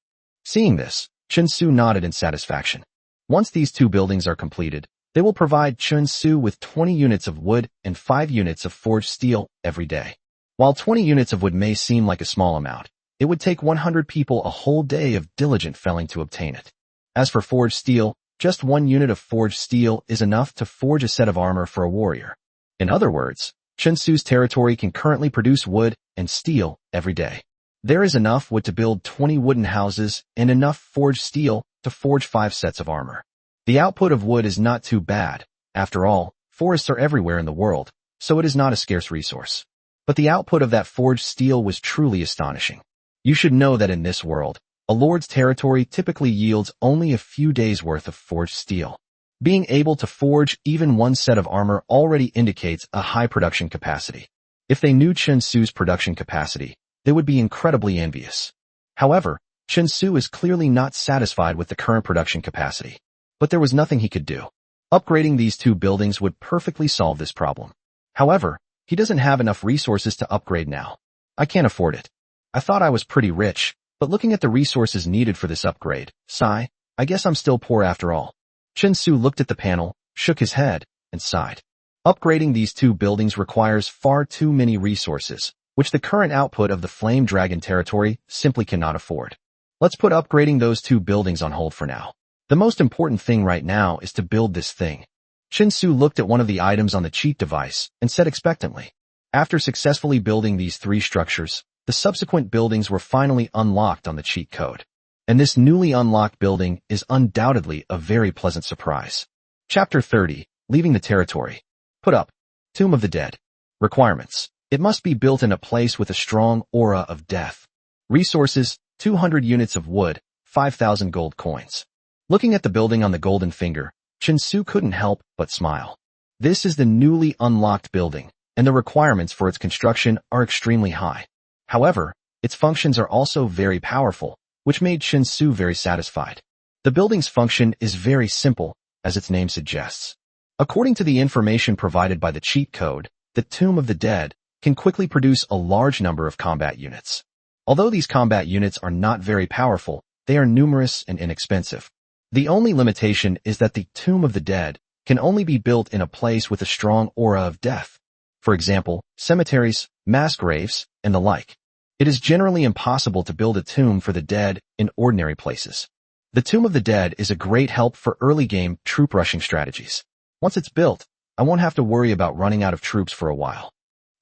Seeing this, Chen Su nodded in satisfaction. Once these 2 buildings are completed, they will provide Chen Su with 20 units of wood and 5 units of forged steel every day. While 20 units of wood may seem like a small amount, it would take 100 people a whole day of diligent felling to obtain it. As for forged steel, just 1 unit of forged steel is enough to forge a set of armor for a warrior. In other words, Chen Su's territory can currently produce wood and steel every day. There is enough wood to build 20 wooden houses and enough forged steel to forge 5 sets of armor. The output of wood is not too bad. After all, forests are everywhere in the world, so it is not a scarce resource. But the output of that forged steel was truly astonishing. You should know that in this world, a lord's territory typically yields only a few days' worth of forged steel. Being able to forge even 1 set of armor already indicates a high production capacity. If they knew Chen Su's production capacity, they would be incredibly envious. However, Chen Su is clearly not satisfied with the current production capacity. But there was nothing he could do. Upgrading these 2 buildings would perfectly solve this problem. However, he doesn't have enough resources to upgrade now. I can't afford it. I thought I was pretty rich, but looking at the resources needed for this upgrade, sigh, I guess I'm still poor after all. Chen Su looked at the panel, shook his head, and sighed. Upgrading these 2 buildings requires far too many resources, which the current output of the Flame Dragon territory simply cannot afford. Let's put upgrading those 2 buildings on hold for now. The most important thing right now is to build this thing. Chen Su looked at one of the items on the cheat device and said expectantly. After successfully building these 3 structures, the subsequent buildings were finally unlocked on the cheat code. And this newly unlocked building is undoubtedly a very pleasant surprise. Chapter 30, Leaving the Territory. Put up. Tomb of the Dead. Requirements. It must be built in a place with a strong aura of death. Resources, 200 units of wood, 5,000 gold coins. Looking at the building on the golden finger, Chen Su couldn't help but smile. This is the newly unlocked building, and the requirements for its construction are extremely high. However, its functions are also very powerful, which made Chen Su very satisfied. The building's function is very simple, as its name suggests. According to the information provided by the cheat code, the Tomb of the Dead can quickly produce a large number of combat units. Although these combat units are not very powerful, they are numerous and inexpensive. The only limitation is that the Tomb of the Dead can only be built in a place with a strong aura of death. For example, cemeteries, mass graves, and the like. It is generally impossible to build a tomb for the dead in ordinary places. The Tomb of the Dead is a great help for early game troop rushing strategies. Once it's built, I won't have to worry about running out of troops for a while.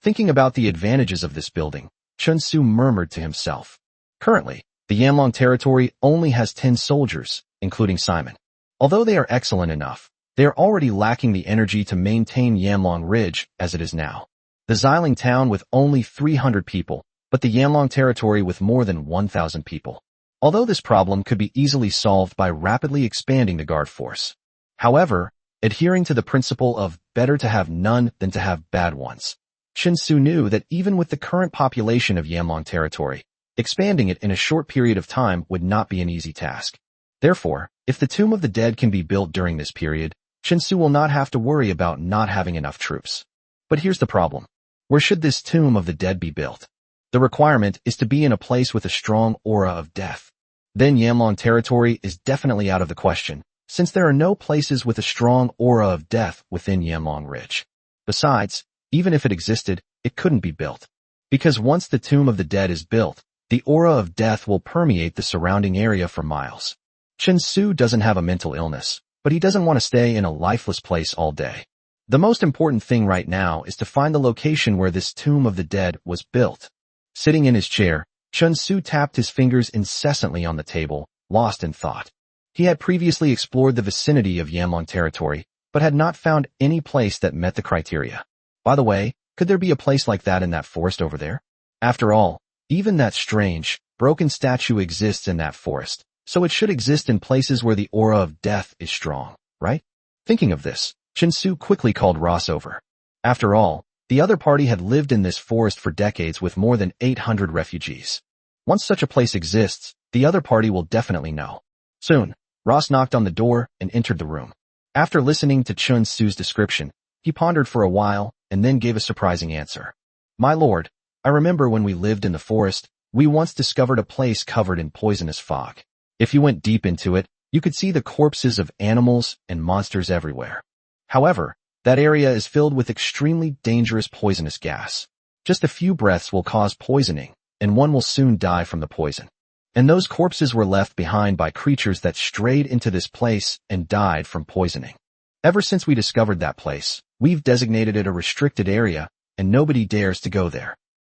Thinking about the advantages of this building, Chun Su murmured to himself. Currently, the Yanlong territory only has 10 soldiers, including Simon. Although they are excellent enough, they are already lacking the energy to maintain Yanlong Ridge as it is now. The Xiling town with only 300 people, but the Yanlong territory with more than 1,000 people. Although this problem could be easily solved by rapidly expanding the guard force. However, adhering to the principle of better to have none than to have bad ones, Chun Su knew that even with the current population of Yanlong territory, expanding it in a short period of time would not be an easy task. Therefore, if the Tomb of the Dead can be built during this period, Chun Su will not have to worry about not having enough troops. But here's the problem. Where should this Tomb of the Dead be built? The requirement is to be in a place with a strong aura of death. Then Yanlong territory is definitely out of the question, since there are no places with a strong aura of death within Yanlong Ridge. Besides, even if it existed, it couldn't be built. Because once the Tomb of the Dead is built, the aura of death will permeate the surrounding area for miles. Chun Su doesn't have a mental illness, but he doesn't want to stay in a lifeless place all day. The most important thing right now is to find the location where this Tomb of the Dead was built. Sitting in his chair, Chun Su tapped his fingers incessantly on the table, lost in thought. He had previously explored the vicinity of Yanlong territory, but had not found any place that met the criteria. By the way, could there be a place like that in that forest over there? After all, even that strange, broken statue exists in that forest, so it should exist in places where the aura of death is strong, right? Thinking of this, Chun Su quickly called Ross over. After all, the other party had lived in this forest for decades with more than 800 refugees. Once such a place exists, the other party will definitely know. Soon, Ross knocked on the door and entered the room. After listening to Chun Su's description, he pondered for a while and then gave a surprising answer. My lord, I remember when we lived in the forest, we once discovered a place covered in poisonous fog. If you went deep into it, you could see the corpses of animals and monsters everywhere. However, that area is filled with extremely dangerous poisonous gas. Just a few breaths will cause poisoning, and one will soon die from the poison. And those corpses were left behind by creatures that strayed into this place and died from poisoning. Ever since we discovered that place, we've designated it a restricted area, and nobody dares to go there.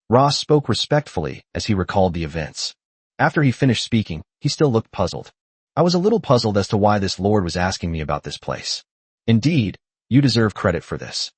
Ross spoke respectfully as he recalled the events. After he finished speaking, he still looked puzzled. I was a little puzzled as to why this lord was asking me about this place. Indeed, you deserve credit for this.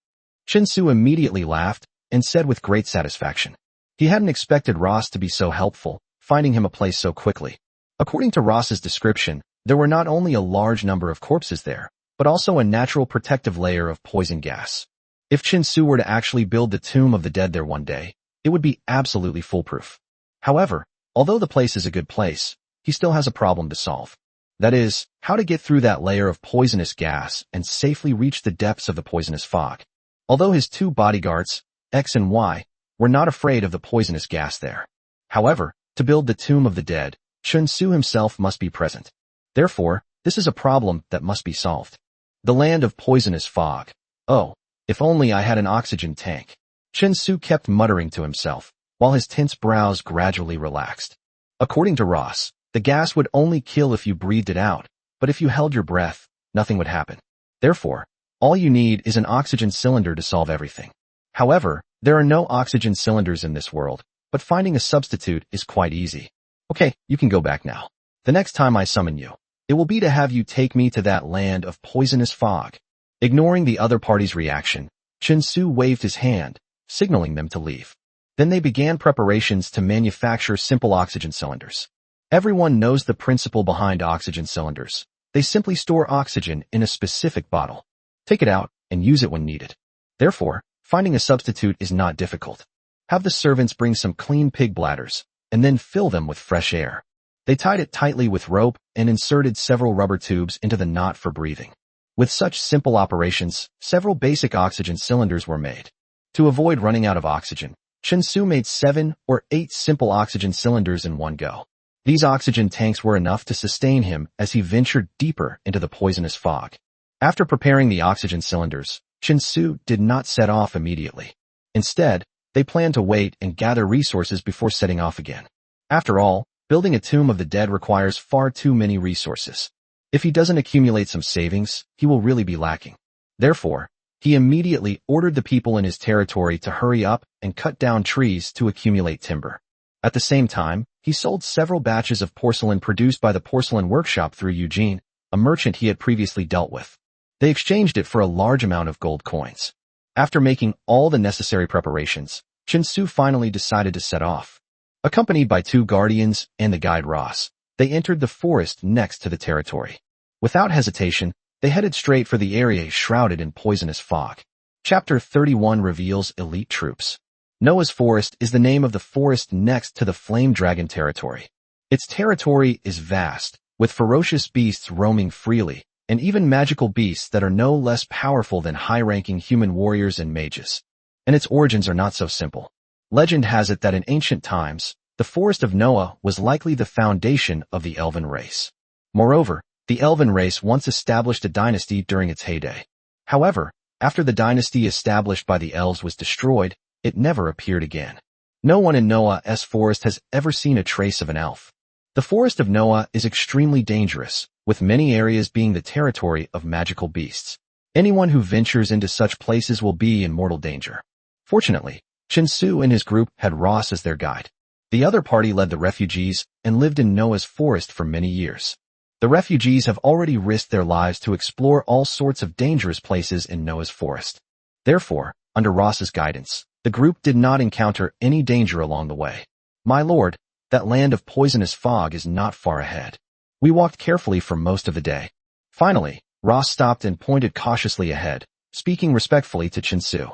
Chun Su immediately laughed and said with great satisfaction. He hadn't expected Ross to be so helpful, finding him a place so quickly. According to Ross's description, there were not only a large number of corpses there, but also a natural protective layer of poison gas. If Chun Su were to actually build the Tomb of the Dead there one day, it would be absolutely foolproof. However, although the place is a good place, he still has a problem to solve. That is, how to get through that layer of poisonous gas and safely reach the depths of the poisonous fog. Although his two bodyguards, X and Y, were not afraid of the poisonous gas there. However, to build the Tomb of the Dead, Chun Su himself must be present. Therefore, this is a problem that must be solved. The land of poisonous fog. Oh, if only I had an oxygen tank. Chun Su kept muttering to himself, while his tense brows gradually relaxed. According to Ross, the gas would only kill if you breathed it out, but if you held your breath, nothing would happen. Therefore, all you need is an oxygen cylinder to solve everything. However, there are no oxygen cylinders in this world, but finding a substitute is quite easy. Okay, you can go back now. The next time I summon you, it will be to have you take me to that land of poisonous fog. Ignoring the other party's reaction, Chun Su waved his hand, signaling them to leave. Then they began preparations to manufacture simple oxygen cylinders. Everyone knows the principle behind oxygen cylinders. They simply store oxygen in a specific bottle. Take it out and use it when needed. Therefore, finding a substitute is not difficult. Have the servants bring some clean pig bladders, and then fill them with fresh air. They tied it tightly with rope and inserted several rubber tubes into the knot for breathing. With such simple operations, several basic oxygen cylinders were made. To avoid running out of oxygen, Chun Su made 7 or 8 simple oxygen cylinders in one go. These oxygen tanks were enough to sustain him as he ventured deeper into the poisonous fog. After preparing the oxygen cylinders, Chen Su did not set off immediately. Instead, they planned to wait and gather resources before setting off again. After all, building a tomb of the dead requires far too many resources. If he doesn't accumulate some savings, he will really be lacking. Therefore, he immediately ordered the people in his territory to hurry up and cut down trees to accumulate timber. At the same time, he sold several batches of porcelain produced by the porcelain workshop through Eugene, a merchant he had previously dealt with. They exchanged it for a large amount of gold coins. After making all the necessary preparations, Chen Su finally decided to set off. Accompanied by 2 guardians and the guide Ross, they entered the forest next to the territory. Without hesitation, they headed straight for the area shrouded in poisonous fog. Chapter 31 reveals elite troops. Noah's Forest is the name of the forest next to the Flame Dragon territory. Its territory is vast, with ferocious beasts roaming freely, and even magical beasts that are no less powerful than high-ranking human warriors and mages. And its origins are not so simple. Legend has it that in ancient times, the Forest of Noah was likely the foundation of the Elven race. Moreover, the Elven race once established a dynasty during its heyday. However, after the dynasty established by the elves was destroyed, it never appeared again. No one in Noah's forest has ever seen a trace of an elf. The Forest of Noah is extremely dangerous, with many areas being the territory of magical beasts. Anyone who ventures into such places will be in mortal danger. Fortunately, Chen Su and his group had Ross as their guide. The other party led the refugees and lived in Noah's forest for many years. The refugees have already risked their lives to explore all sorts of dangerous places in Noah's forest. Therefore, under Ross's guidance, the group did not encounter any danger along the way. My lord, that land of poisonous fog is not far ahead. We walked carefully for most of the day. Finally, Ross stopped and pointed cautiously ahead, speaking respectfully to Chen Su.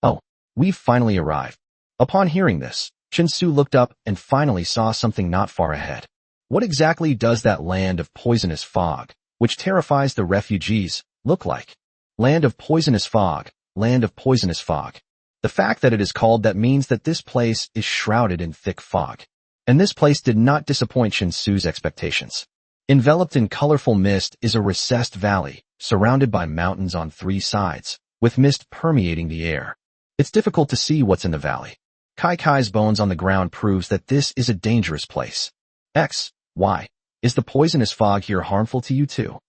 Oh, we've finally arrived. Upon hearing this, Chen Su looked up and finally saw something not far ahead. What exactly does that land of poisonous fog, which terrifies the refugees, look like? Land of poisonous fog, land of poisonous fog. The fact that it is called that means that this place is shrouded in thick fog. And this place did not disappoint Chen Su's expectations. Enveloped in colorful mist is a recessed valley, surrounded by mountains on 3 sides, with mist permeating the air. It's difficult to see what's in the valley. Kai Kai's bones on the ground proves that this is a dangerous place. Why? Is the poisonous fog here harmful to you too?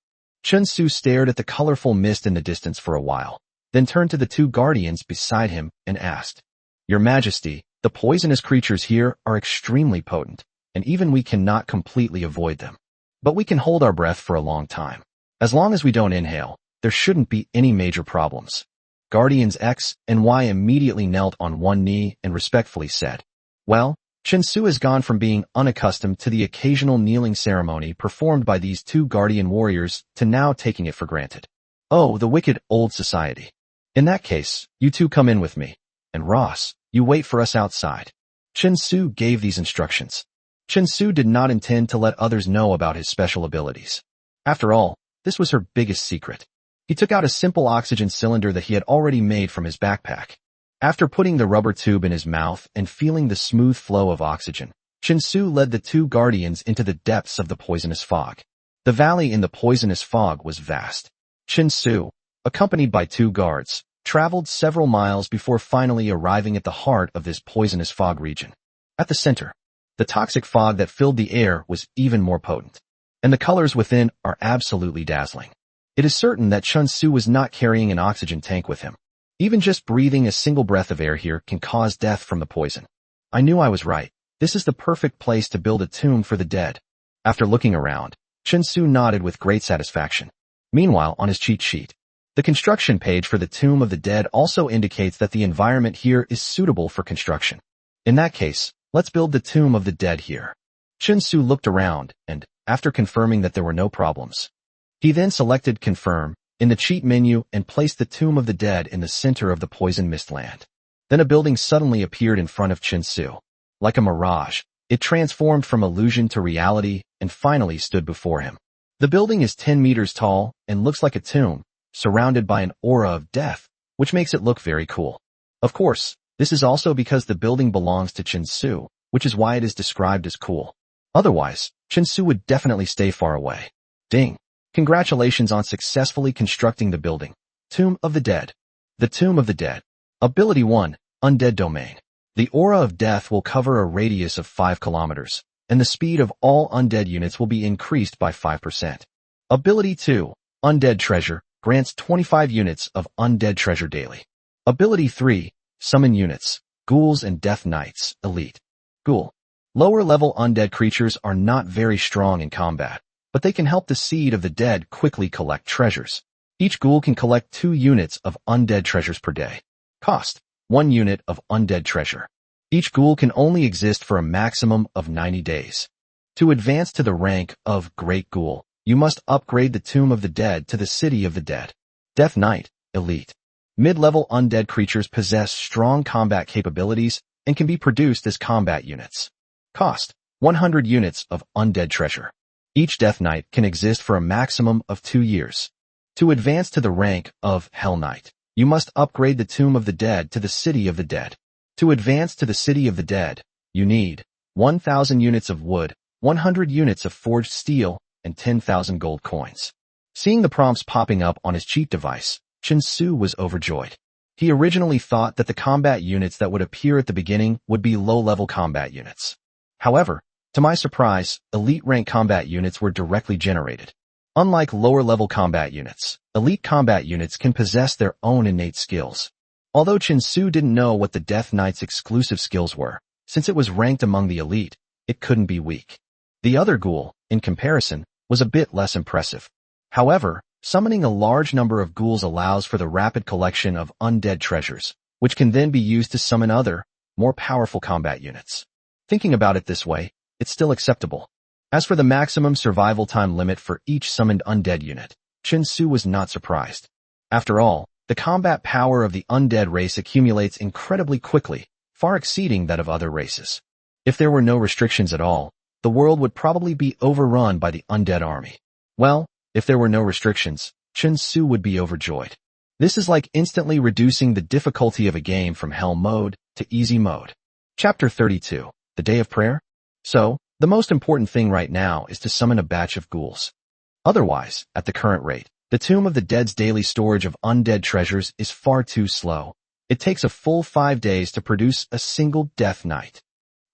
Chen Su stared at the colorful mist in the distance for a while, then turned to the 2 guardians beside him and asked, Your Majesty, the poisonous creatures here are extremely potent, and even we cannot completely avoid them. But we can hold our breath for a long time. As long as we don't inhale, there shouldn't be any major problems. Guardians X and Y immediately knelt on one knee and respectfully said, Well, Chen Su has gone from being unaccustomed to the occasional kneeling ceremony performed by these 2 guardian warriors to now taking it for granted. Oh, the wicked old society. In that case, you 2 come in with me. And Ross, you wait for us outside. Chen Su gave these instructions. Chen Su did not intend to let others know about his special abilities. After all, this was her biggest secret. He took out a simple oxygen cylinder that he had already made from his backpack. After putting the rubber tube in his mouth and feeling the smooth flow of oxygen, Chen Su led the 2 guardians into the depths of the poisonous fog. The valley in the poisonous fog was vast. Chen Su, accompanied by 2 guards, traveled several miles before finally arriving at the heart of this poisonous fog region. At the center, the toxic fog that filled the air was even more potent, and the colors within are absolutely dazzling. It is certain that Chen Su was not carrying an oxygen tank with him. Even just breathing a single breath of air here can cause death from the poison. I knew I was right. This is the perfect place to build a tomb for the dead. After looking around, Chen Su nodded with great satisfaction. Meanwhile, on his cheat sheet, the construction page for the Tomb of the Dead also indicates that the environment here is suitable for construction. In that case, let's build the Tomb of the Dead here. Chen Su looked around and, after confirming that there were no problems, he then selected Confirm in the cheat menu and placed the Tomb of the Dead in the center of the poison mistland. Then a building suddenly appeared in front of Chen Su. Like a mirage, it transformed from illusion to reality and finally stood before him. The building is 10 meters tall and looks like a tomb, surrounded by an aura of death, which makes it look very cool. Of course, this is also because the building belongs to Chen Su, which is why it is described as cool. Otherwise, Chinsu would definitely stay far away. Ding! Congratulations on successfully constructing the building. Tomb of the Dead. The Tomb of the Dead. Ability 1, Undead Domain. The aura of death will cover a radius of 5 kilometers, and the speed of all undead units will be increased by 5%. Ability 2, Undead Treasure, grants 25 units of undead treasure daily. Ability 3, Summon Units, Ghouls and Death Knights, Elite. Ghoul. Lower-level undead creatures are not very strong in combat, but they can help the Seed of the Dead quickly collect treasures. Each ghoul can collect 2 units of undead treasures per day. Cost: 1 unit of undead treasure. Each ghoul can only exist for a maximum of 90 days. To advance to the rank of Great Ghoul, you must upgrade the Tomb of the Dead to the City of the Dead. Death Knight, Elite. Mid-level undead creatures possess strong combat capabilities and can be produced as combat units. Cost: 100 units of undead treasure. Each Death Knight can exist for a maximum of 2 years. To advance to the rank of Hell Knight, you must upgrade the Tomb of the Dead to the City of the Dead. To advance to the City of the Dead, you need 1,000 units of wood, 100 units of forged steel, and 10,000 gold coins. Seeing the prompts popping up on his cheat device, Chinsu was overjoyed. He originally thought that the combat units that would appear at the beginning would be low-level combat units. However, to my surprise, elite rank combat units were directly generated. Unlike lower-level combat units, elite combat units can possess their own innate skills. Although Chinsu didn't know what the Death Knight's exclusive skills were, since it was ranked among the elite, it couldn't be weak. The other ghoul, in comparison, was a bit less impressive. However, summoning a large number of ghouls allows for the rapid collection of undead treasures, which can then be used to summon other, more powerful combat units. Thinking about it this way, it's still acceptable. As for the maximum survival time limit for each summoned undead unit, Chinsu was not surprised. After all, the combat power of the undead race accumulates incredibly quickly, far exceeding that of other races. If there were no restrictions at all, the world would probably be overrun by the undead army. Well, if there were no restrictions, Chinsu would be overjoyed. This is like instantly reducing the difficulty of a game from hell mode to easy mode. Chapter 32, The Day of Prayer? So, the most important thing right now is to summon a batch of ghouls. Otherwise, at the current rate, the Tomb of the Dead's daily storage of undead treasures is far too slow. It takes a full 5 days to produce a single Death Knight.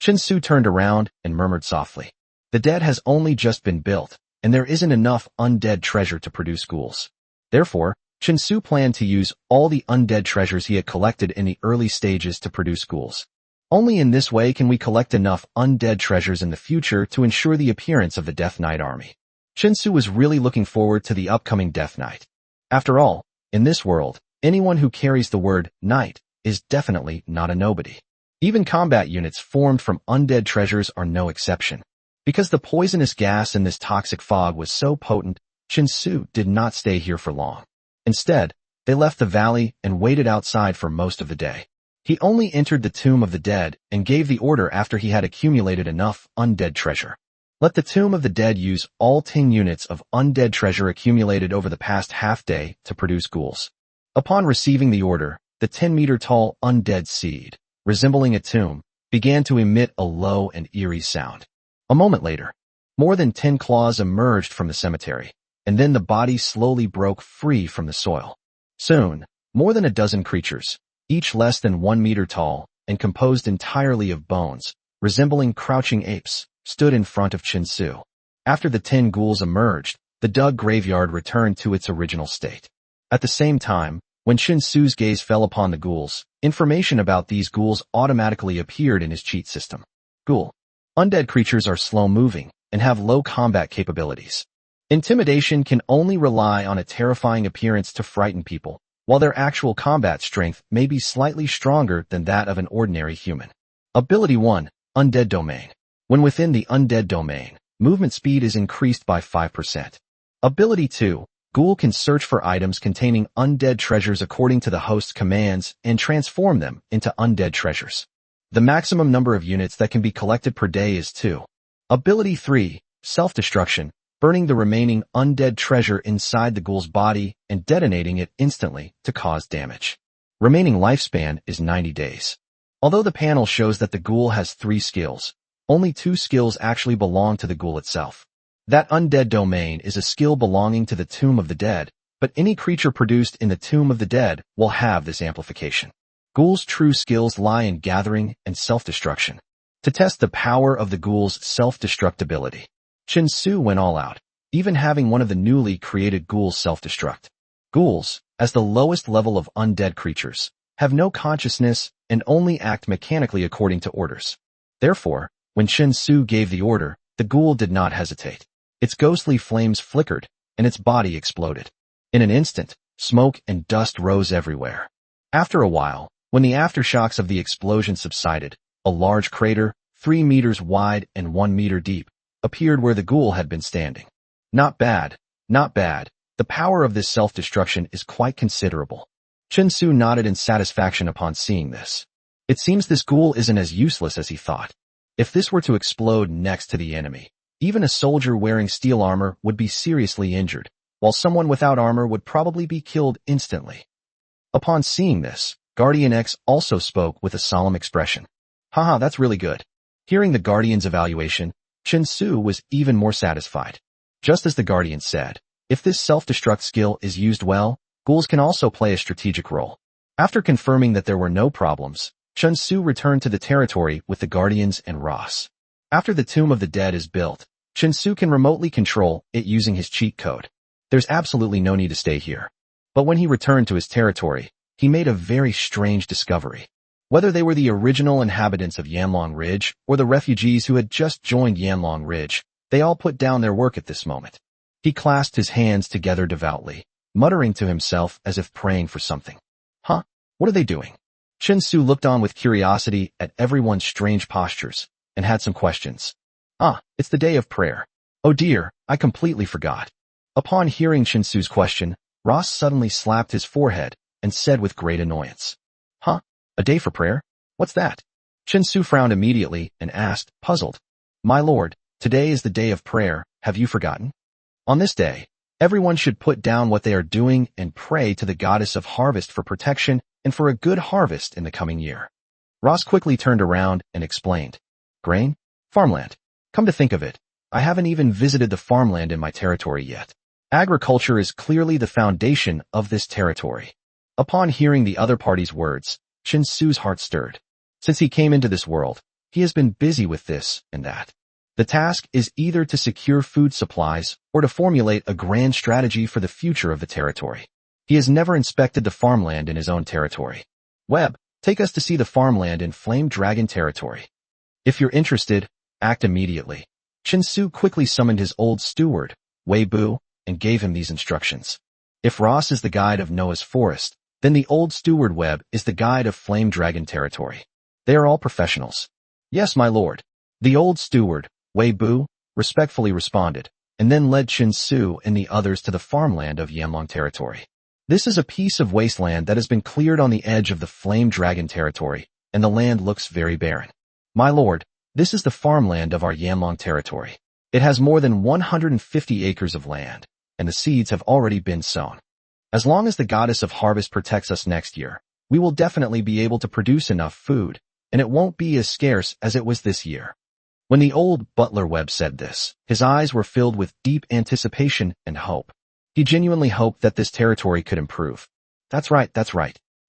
Chinsu turned around and murmured softly. The dead has only just been built, and there isn't enough undead treasure to produce ghouls. Therefore, Chinsu planned to use all the undead treasures he had collected in the early stages to produce ghouls. Only in this way can we collect enough undead treasures in the future to ensure the appearance of the Death Knight army. Chinsu was really looking forward to the upcoming Death Knight. After all, in this world, anyone who carries the word knight is definitely not a nobody. Even combat units formed from undead treasures are no exception. Because the poisonous gas in this toxic fog was so potent, Chinsu did not stay here for long. Instead, they left the valley and waited outside for most of the day. He only entered the Tomb of the Dead and gave the order after he had accumulated enough undead treasure. Let the Tomb of the Dead use all 10 units of undead treasure accumulated over the past half-day to produce ghouls. Upon receiving the order, the 10-meter-tall undead seed, resembling a tomb, began to emit a low and eerie sound. A moment later, more than 10 claws emerged from the cemetery, and then the body slowly broke free from the soil. Soon, more than a dozen creatures, each less than 1 meter tall and composed entirely of bones, resembling crouching apes, stood in front of Chinsu. After the 10 ghouls emerged, the dug graveyard returned to its original state. At the same time, when Chinsu's gaze fell upon the ghouls, information about these ghouls automatically appeared in his cheat system. Ghoul. Undead creatures are slow-moving and have low combat capabilities. Intimidation can only rely on a terrifying appearance to frighten people, while their actual combat strength may be slightly stronger than that of an ordinary human. Ability 1, Undead Domain. When within the undead domain, movement speed is increased by 5%. Ability 2, Ghoul can search for items containing undead treasures according to the host's commands and transform them into undead treasures. The maximum number of units that can be collected per day is 2. Ability 3, Self-Destruction, burning the remaining undead treasure inside the ghoul's body and detonating it instantly to cause damage. Remaining lifespan is 90 days. Although the panel shows that the ghoul has 3 skills, Only 2 skills actually belong to the ghoul itself. That undead domain is a skill belonging to the Tomb of the Dead, but any creature produced in the Tomb of the Dead will have this amplification. Ghouls' true skills lie in gathering and self-destruction. To test the power of the ghoul's self-destructibility, Chen Su went all out, even having one of the newly created ghouls self-destruct. Ghouls, as the lowest level of undead creatures, have no consciousness and only act mechanically according to orders. Therefore, when Chen Su gave the order, the ghoul did not hesitate. Its ghostly flames flickered, and its body exploded. In an instant, smoke and dust rose everywhere. After a while, when the aftershocks of the explosion subsided, a large crater, 3 meters wide and 1 meter deep, appeared where the ghoul had been standing. Not bad, not bad. The power of this self-destruction is quite considerable. Chen Su nodded in satisfaction upon seeing this. It seems this ghoul isn't as useless as he thought. If this were to explode next to the enemy, even a soldier wearing steel armor would be seriously injured, while someone without armor would probably be killed instantly. Upon seeing this, Guardian X also spoke with a solemn expression. Haha, that's really good. Hearing the Guardian's evaluation, Chen Su was even more satisfied. Just as the Guardian said, if this self-destruct skill is used well, ghouls can also play a strategic role. After confirming that there were no problems, Chen Su returned to the territory with the Guardians and Ross. After the Tomb of the Dead is built, Chen Su can remotely control it using his cheat code. There's absolutely no need to stay here. But when he returned to his territory, he made a very strange discovery. Whether they were the original inhabitants of Yanlong Ridge or the refugees who had just joined Yanlong Ridge, they all put down their work at this moment. He clasped his hands together devoutly, muttering to himself as if praying for something. Huh? What are they doing? Chen Su looked on with curiosity at everyone's strange postures and had some questions. It's the day of prayer. Oh dear, I completely forgot. Upon hearing Chen Su's question, Ross suddenly slapped his forehead and said with great annoyance. A day for prayer? What's that? Chen Su frowned immediately and asked, puzzled. My lord, today is the day of prayer, have you forgotten? On this day, everyone should put down what they are doing and pray to the goddess of harvest for protection and for a good harvest in the coming year. Ross quickly turned around and explained. Grain? Farmland. Come to think of it, I haven't even visited the farmland in my territory yet. Agriculture is clearly the foundation of this territory. Upon hearing the other party's words, Chen Su's heart stirred. Since he came into this world, he has been busy with this and that. The task is either to secure food supplies or to formulate a grand strategy for the future of the territory. He has never inspected the farmland in his own territory. Webb, take us to see the farmland in Flame Dragon territory. If you're interested, act immediately. Chen Su quickly summoned his old steward, Wei Bu, and gave him these instructions. If Ross is the guide of Noah's Forest, then the old steward Webb is the guide of Flame Dragon territory. They are all professionals. Yes, my lord. The old steward, Wei Bu, respectfully responded, and then led Chen Su and the others to the farmland of Yanlong territory. This is a piece of wasteland that has been cleared on the edge of the Flame Dragon territory, and the land looks very barren. My lord, this is the farmland of our Yanlong territory. It has more than 150 acres of land, and the seeds have already been sown. As long as the goddess of harvest protects us next year, we will definitely be able to produce enough food, and it won't be as scarce as it was this year. When the old butler Webb said this, his eyes were filled with deep anticipation and hope. He genuinely hoped that this territory could improve. That's right.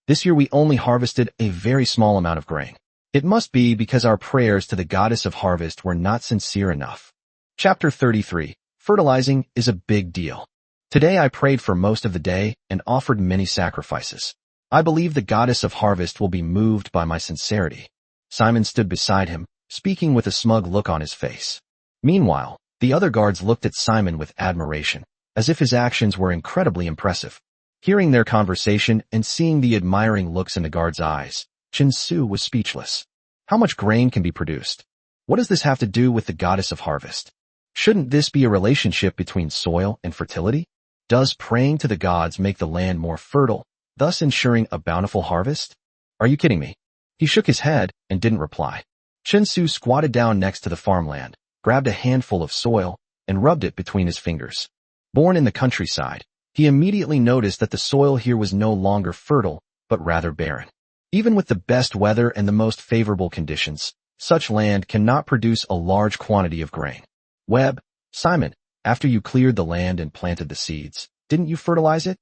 This year we only harvested a very small amount of grain. It must be because our prayers to the goddess of harvest were not sincere enough. Chapter 33. Fertilizing is a big deal. Today I prayed for most of the day and offered many sacrifices. I believe the goddess of harvest will be moved by my sincerity. Simon stood beside him, speaking with a smug look on his face. Meanwhile, the other guards looked at Simon with admiration, as if his actions were incredibly impressive. Hearing their conversation and seeing the admiring looks in the guards' eyes, Chen Su was speechless. How much grain can be produced? What does this have to do with the goddess of harvest? Shouldn't this be a relationship between soil and fertility? Does praying to the gods make the land more fertile, thus ensuring a bountiful harvest? Are you kidding me? He shook his head and didn't reply. Chen Su squatted down next to the farmland, grabbed a handful of soil, and rubbed it between his fingers. Born in the countryside, he immediately noticed that the soil here was no longer fertile, but rather barren. Even with the best weather and the most favorable conditions, Such land cannot produce a large quantity of grain. Webb, Simon, after you cleared the land and planted the seeds, didn't you fertilize it?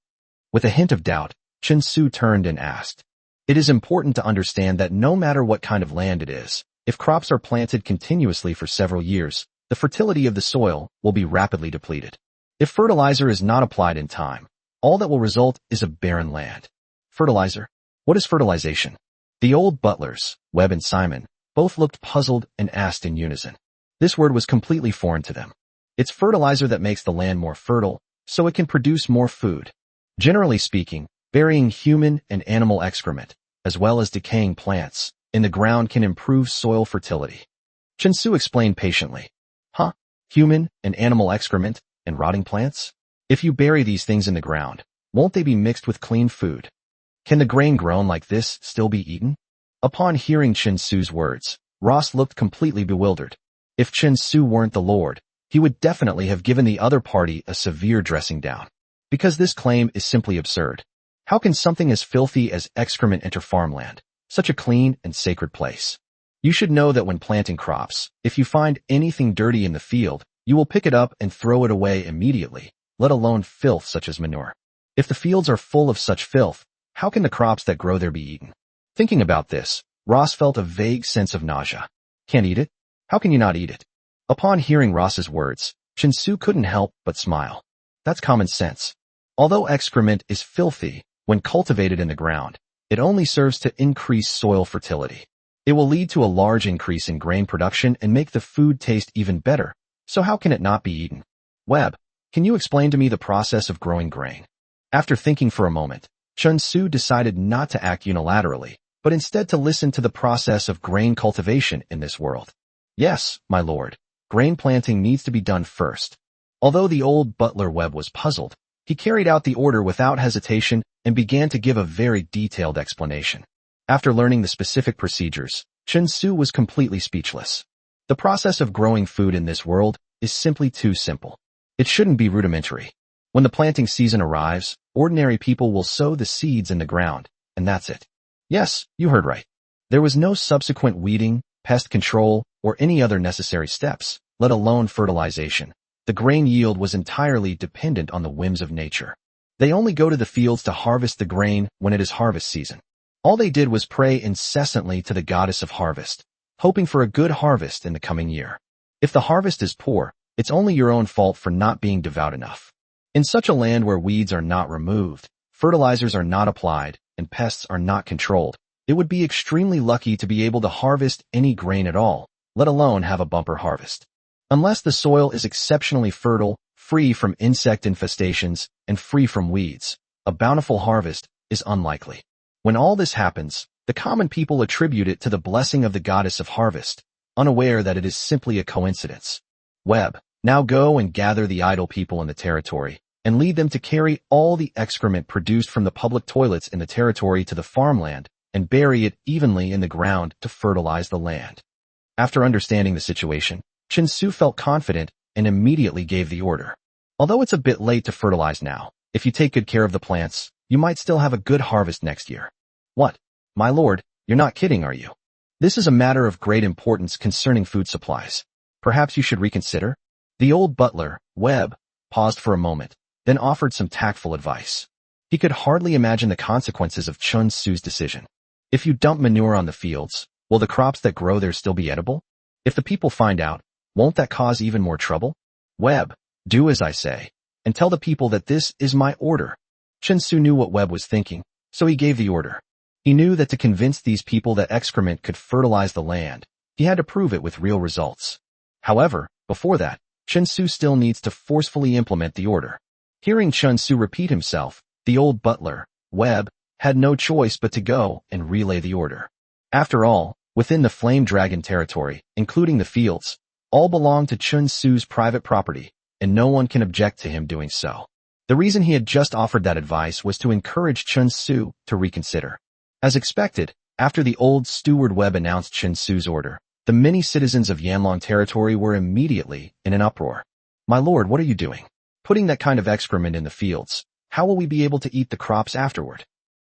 With a hint of doubt, Chen Su turned and asked. It is important to understand that no matter what kind of land it is, if crops are planted continuously for several years, the fertility of the soil will be rapidly depleted. If fertilizer is not applied in time, all that will result is a barren land. Fertilizer? What is fertilization? The old butlers, Webb and Simon, both looked puzzled and asked in unison. This word was completely foreign to them. It's fertilizer that makes the land more fertile, so it can produce more food. Generally speaking, burying human and animal excrement, as well as decaying plants, in the ground can improve soil fertility. Chen Su explained patiently. Huh? Human and animal excrement and rotting plants? If you bury these things in the ground, won't they be mixed with clean food? Can the grain grown like this still be eaten? Upon hearing Chen Su's words, Ross looked completely bewildered. If Chen Su weren't the Lord, he would definitely have given the other party a severe dressing down. Because this claim is simply absurd. How can something as filthy as excrement enter farmland, such a clean and sacred place? You should know that when planting crops, if you find anything dirty in the field, you will pick it up and throw it away immediately, let alone filth such as manure. If the fields are full of such filth, how can the crops that grow there be eaten? Thinking about this, Ross felt a vague sense of nausea. Can't eat it? How can you not eat it? Upon hearing Ross's words, Chen Su couldn't help but smile. That's common sense. Although excrement is filthy, when cultivated in the ground, it only serves to increase soil fertility. It will lead to a large increase in grain production and make the food taste even better, so how can it not be eaten? Webb, can you explain to me the process of growing grain? After thinking for a moment, Chen Su decided not to act unilaterally, but instead to listen to the process of grain cultivation in this world. Yes, my lord, grain planting needs to be done first. Although the old butler Webb was puzzled, he carried out the order without hesitation and began to give a very detailed explanation. After learning the specific procedures, Chen Su was completely speechless. The process of growing food in this world is simply too simple. It shouldn't be rudimentary. When the planting season arrives, ordinary people will sow the seeds in the ground, and that's it. Yes, you heard right. There was no subsequent weeding, pest control, or any other necessary steps, let alone fertilization. The grain yield was entirely dependent on the whims of nature. They only go to the fields to harvest the grain when it is harvest season. All they did was pray incessantly to the goddess of harvest, hoping for a good harvest in the coming year. If the harvest is poor, it's only your own fault for not being devout enough. In such a land where weeds are not removed, fertilizers are not applied, and pests are not controlled, it would be extremely lucky to be able to harvest any grain at all, let alone have a bumper harvest. Unless the soil is exceptionally fertile, free from insect infestations, and free from weeds, a bountiful harvest is unlikely. When all this happens, the common people attribute it to the blessing of the goddess of harvest, unaware that it is simply a coincidence. Webb, now go and gather the idle people in the territory, and lead them to carry all the excrement produced from the public toilets in the territory to the farmland, and bury it evenly in the ground to fertilize the land. After understanding the situation, Chen Su felt confident and immediately gave the order. Although it's a bit late to fertilize now, if you take good care of the plants, you might still have a good harvest next year. What? My lord, you're not kidding, are you? This is a matter of great importance concerning food supplies. Perhaps you should reconsider? The old butler, Webb, paused for a moment, then offered some tactful advice. He could hardly imagine the consequences of Chen Su's decision. If you dump manure on the fields, will the crops that grow there still be edible? If the people find out, won't that cause even more trouble? Webb, do as I say, and tell the people that this is my order. Chen Su knew what Webb was thinking, so he gave the order. He knew that to convince these people that excrement could fertilize the land, he had to prove it with real results. However, before that, Chen Su still needs to forcefully implement the order. Hearing Chen Su repeat himself, the old butler, Webb, had no choice but to go and relay the order. After all, within the Flame Dragon territory, including the fields, all belong to Chen Su's private property, and no one can object to him doing so. The reason he had just offered that advice was to encourage Chen Su to reconsider. As expected, after the old steward Webb announced Chen Su's order, the many citizens of Yanlong territory were immediately in an uproar. My lord, what are you doing? Putting that kind of excrement in the fields, how will we be able to eat the crops afterward?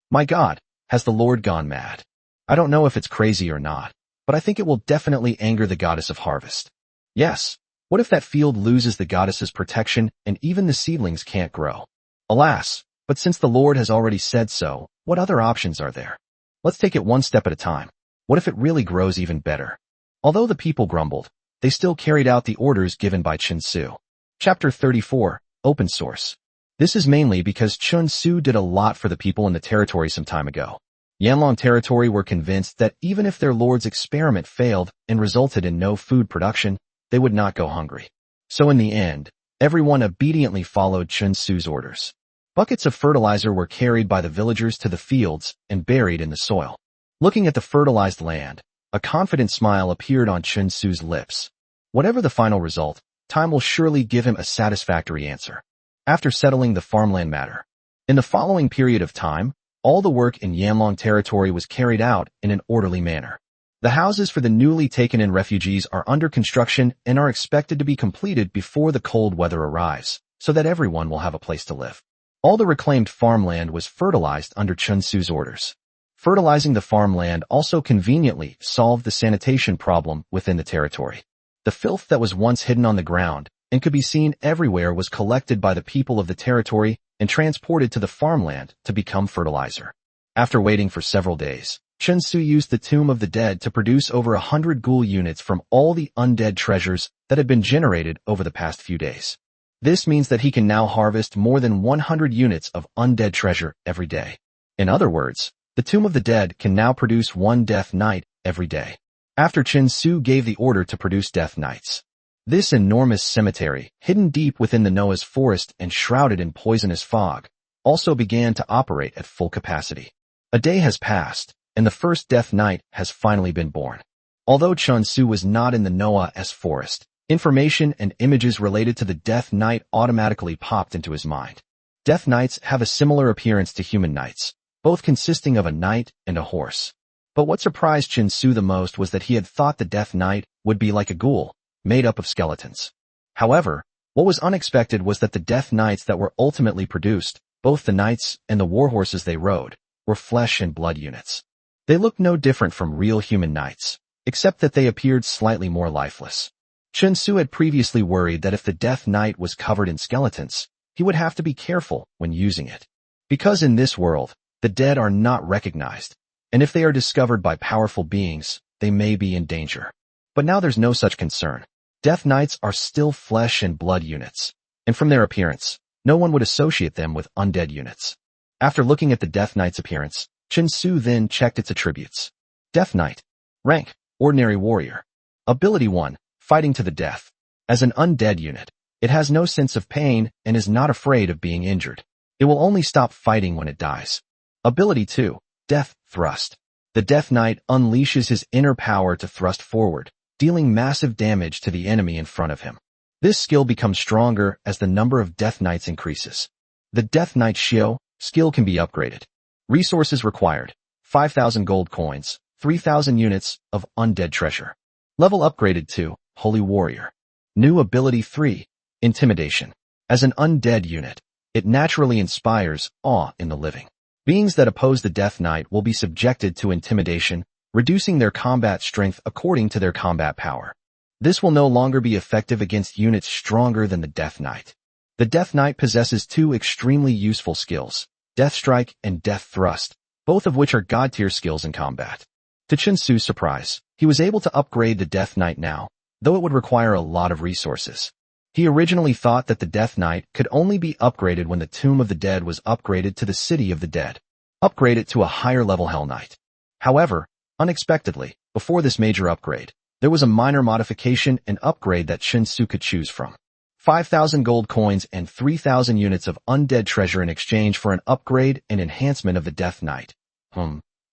My God, has the Lord gone mad? I don't know if it's crazy or not, but I think it will definitely anger the goddess of harvest. Yes, what if that field loses the goddess's protection and even the seedlings can't grow? Alas, but since the Lord has already said so, what other options are there? Let's take it one step at a time. What if it really grows even better? Although the people grumbled, they still carried out the orders given by Chen Su. Chapter 34, Open Source. This is mainly because Chen Su did a lot for the people in the territory some time ago. Yanlong territory were convinced that even if their lord's experiment failed and resulted in no food production, they would not go hungry. So in the end, everyone obediently followed Chen Su's orders. Buckets of fertilizer were carried by the villagers to the fields and buried in the soil. Looking at the fertilized land, a confident smile appeared on Chen Su's lips. Whatever the final result, time will surely give him a satisfactory answer. After settling the farmland matter, in the following period of time, all the work in Yanlong territory was carried out in an orderly manner. The houses for the newly taken-in refugees are under construction and are expected to be completed before the cold weather arrives, so that everyone will have a place to live. All the reclaimed farmland was fertilized under Chen Su's orders. Fertilizing the farmland also conveniently solved the sanitation problem within the territory. The filth that was once hidden on the ground and could be seen everywhere was collected by the people of the territory and transported to the farmland to become fertilizer. After waiting for several days, Chen Su used the Tomb of the Dead to produce over 100 ghoul units from all the undead treasures that had been generated over the past few days. This means that he can now harvest more than 100 units of undead treasure every day. In other words, the Tomb of the Dead can now produce one Death Knight every day. After Chen Su gave the order to produce Death Knights, this enormous cemetery, hidden deep within the Noah's forest and shrouded in poisonous fog, also began to operate at full capacity. A day has passed, and the first Death Knight has finally been born. Although Chen Su was not in the Noah's forest, information and images related to the Death Knight automatically popped into his mind. Death Knights have a similar appearance to human knights, both consisting of a knight and a horse. But what surprised Chen Su the most was that he had thought the Death Knight would be like a ghoul, made up of skeletons. However, what was unexpected was that the Death Knights that were ultimately produced, both the knights and the warhorses they rode, were flesh and blood units. They looked no different from real human knights, except that they appeared slightly more lifeless. Chen Su had previously worried that if the Death Knight was covered in skeletons, he would have to be careful when using it. Because in this world, the dead are not recognized, and if they are discovered by powerful beings, they may be in danger. But now there's no such concern. Death Knights are still flesh and blood units, and from their appearance, no one would associate them with undead units. After looking at the Death Knight's appearance, Chen Su then checked its attributes. Death Knight. Rank, Ordinary Warrior. Ability 1, Fighting to the Death. As an undead unit, it has no sense of pain and is not afraid of being injured. It will only stop fighting when it dies. Ability 2, Death Thrust. The Death Knight unleashes his inner power to thrust forward, dealing massive damage to the enemy in front of him. This skill becomes stronger as the number of Death Knights increases. The Death Knight Shio skill can be upgraded. Resources required: 5,000 gold coins, 3,000 units of undead treasure. Level upgraded to Holy Warrior. New ability 3, Intimidation. As an undead unit, it naturally inspires awe in the living. Beings that oppose the Death Knight will be subjected to intimidation, reducing their combat strength according to their combat power. This will no longer be effective against units stronger than the Death Knight. The Death Knight possesses two extremely useful skills, Death Strike and Death Thrust, both of which are God-tier skills in combat. To Chen Su's surprise, he was able to upgrade the Death Knight now, though it would require a lot of resources. He originally thought that the Death Knight could only be upgraded when the Tomb of the Dead was upgraded to the City of the Dead. Upgrade it to a higher level Hell Knight. However, unexpectedly, before this major upgrade, there was a minor modification and upgrade that Chen Su could choose from. 5,000 gold coins and 3,000 units of undead treasure in exchange for an upgrade and enhancement of the Death Knight.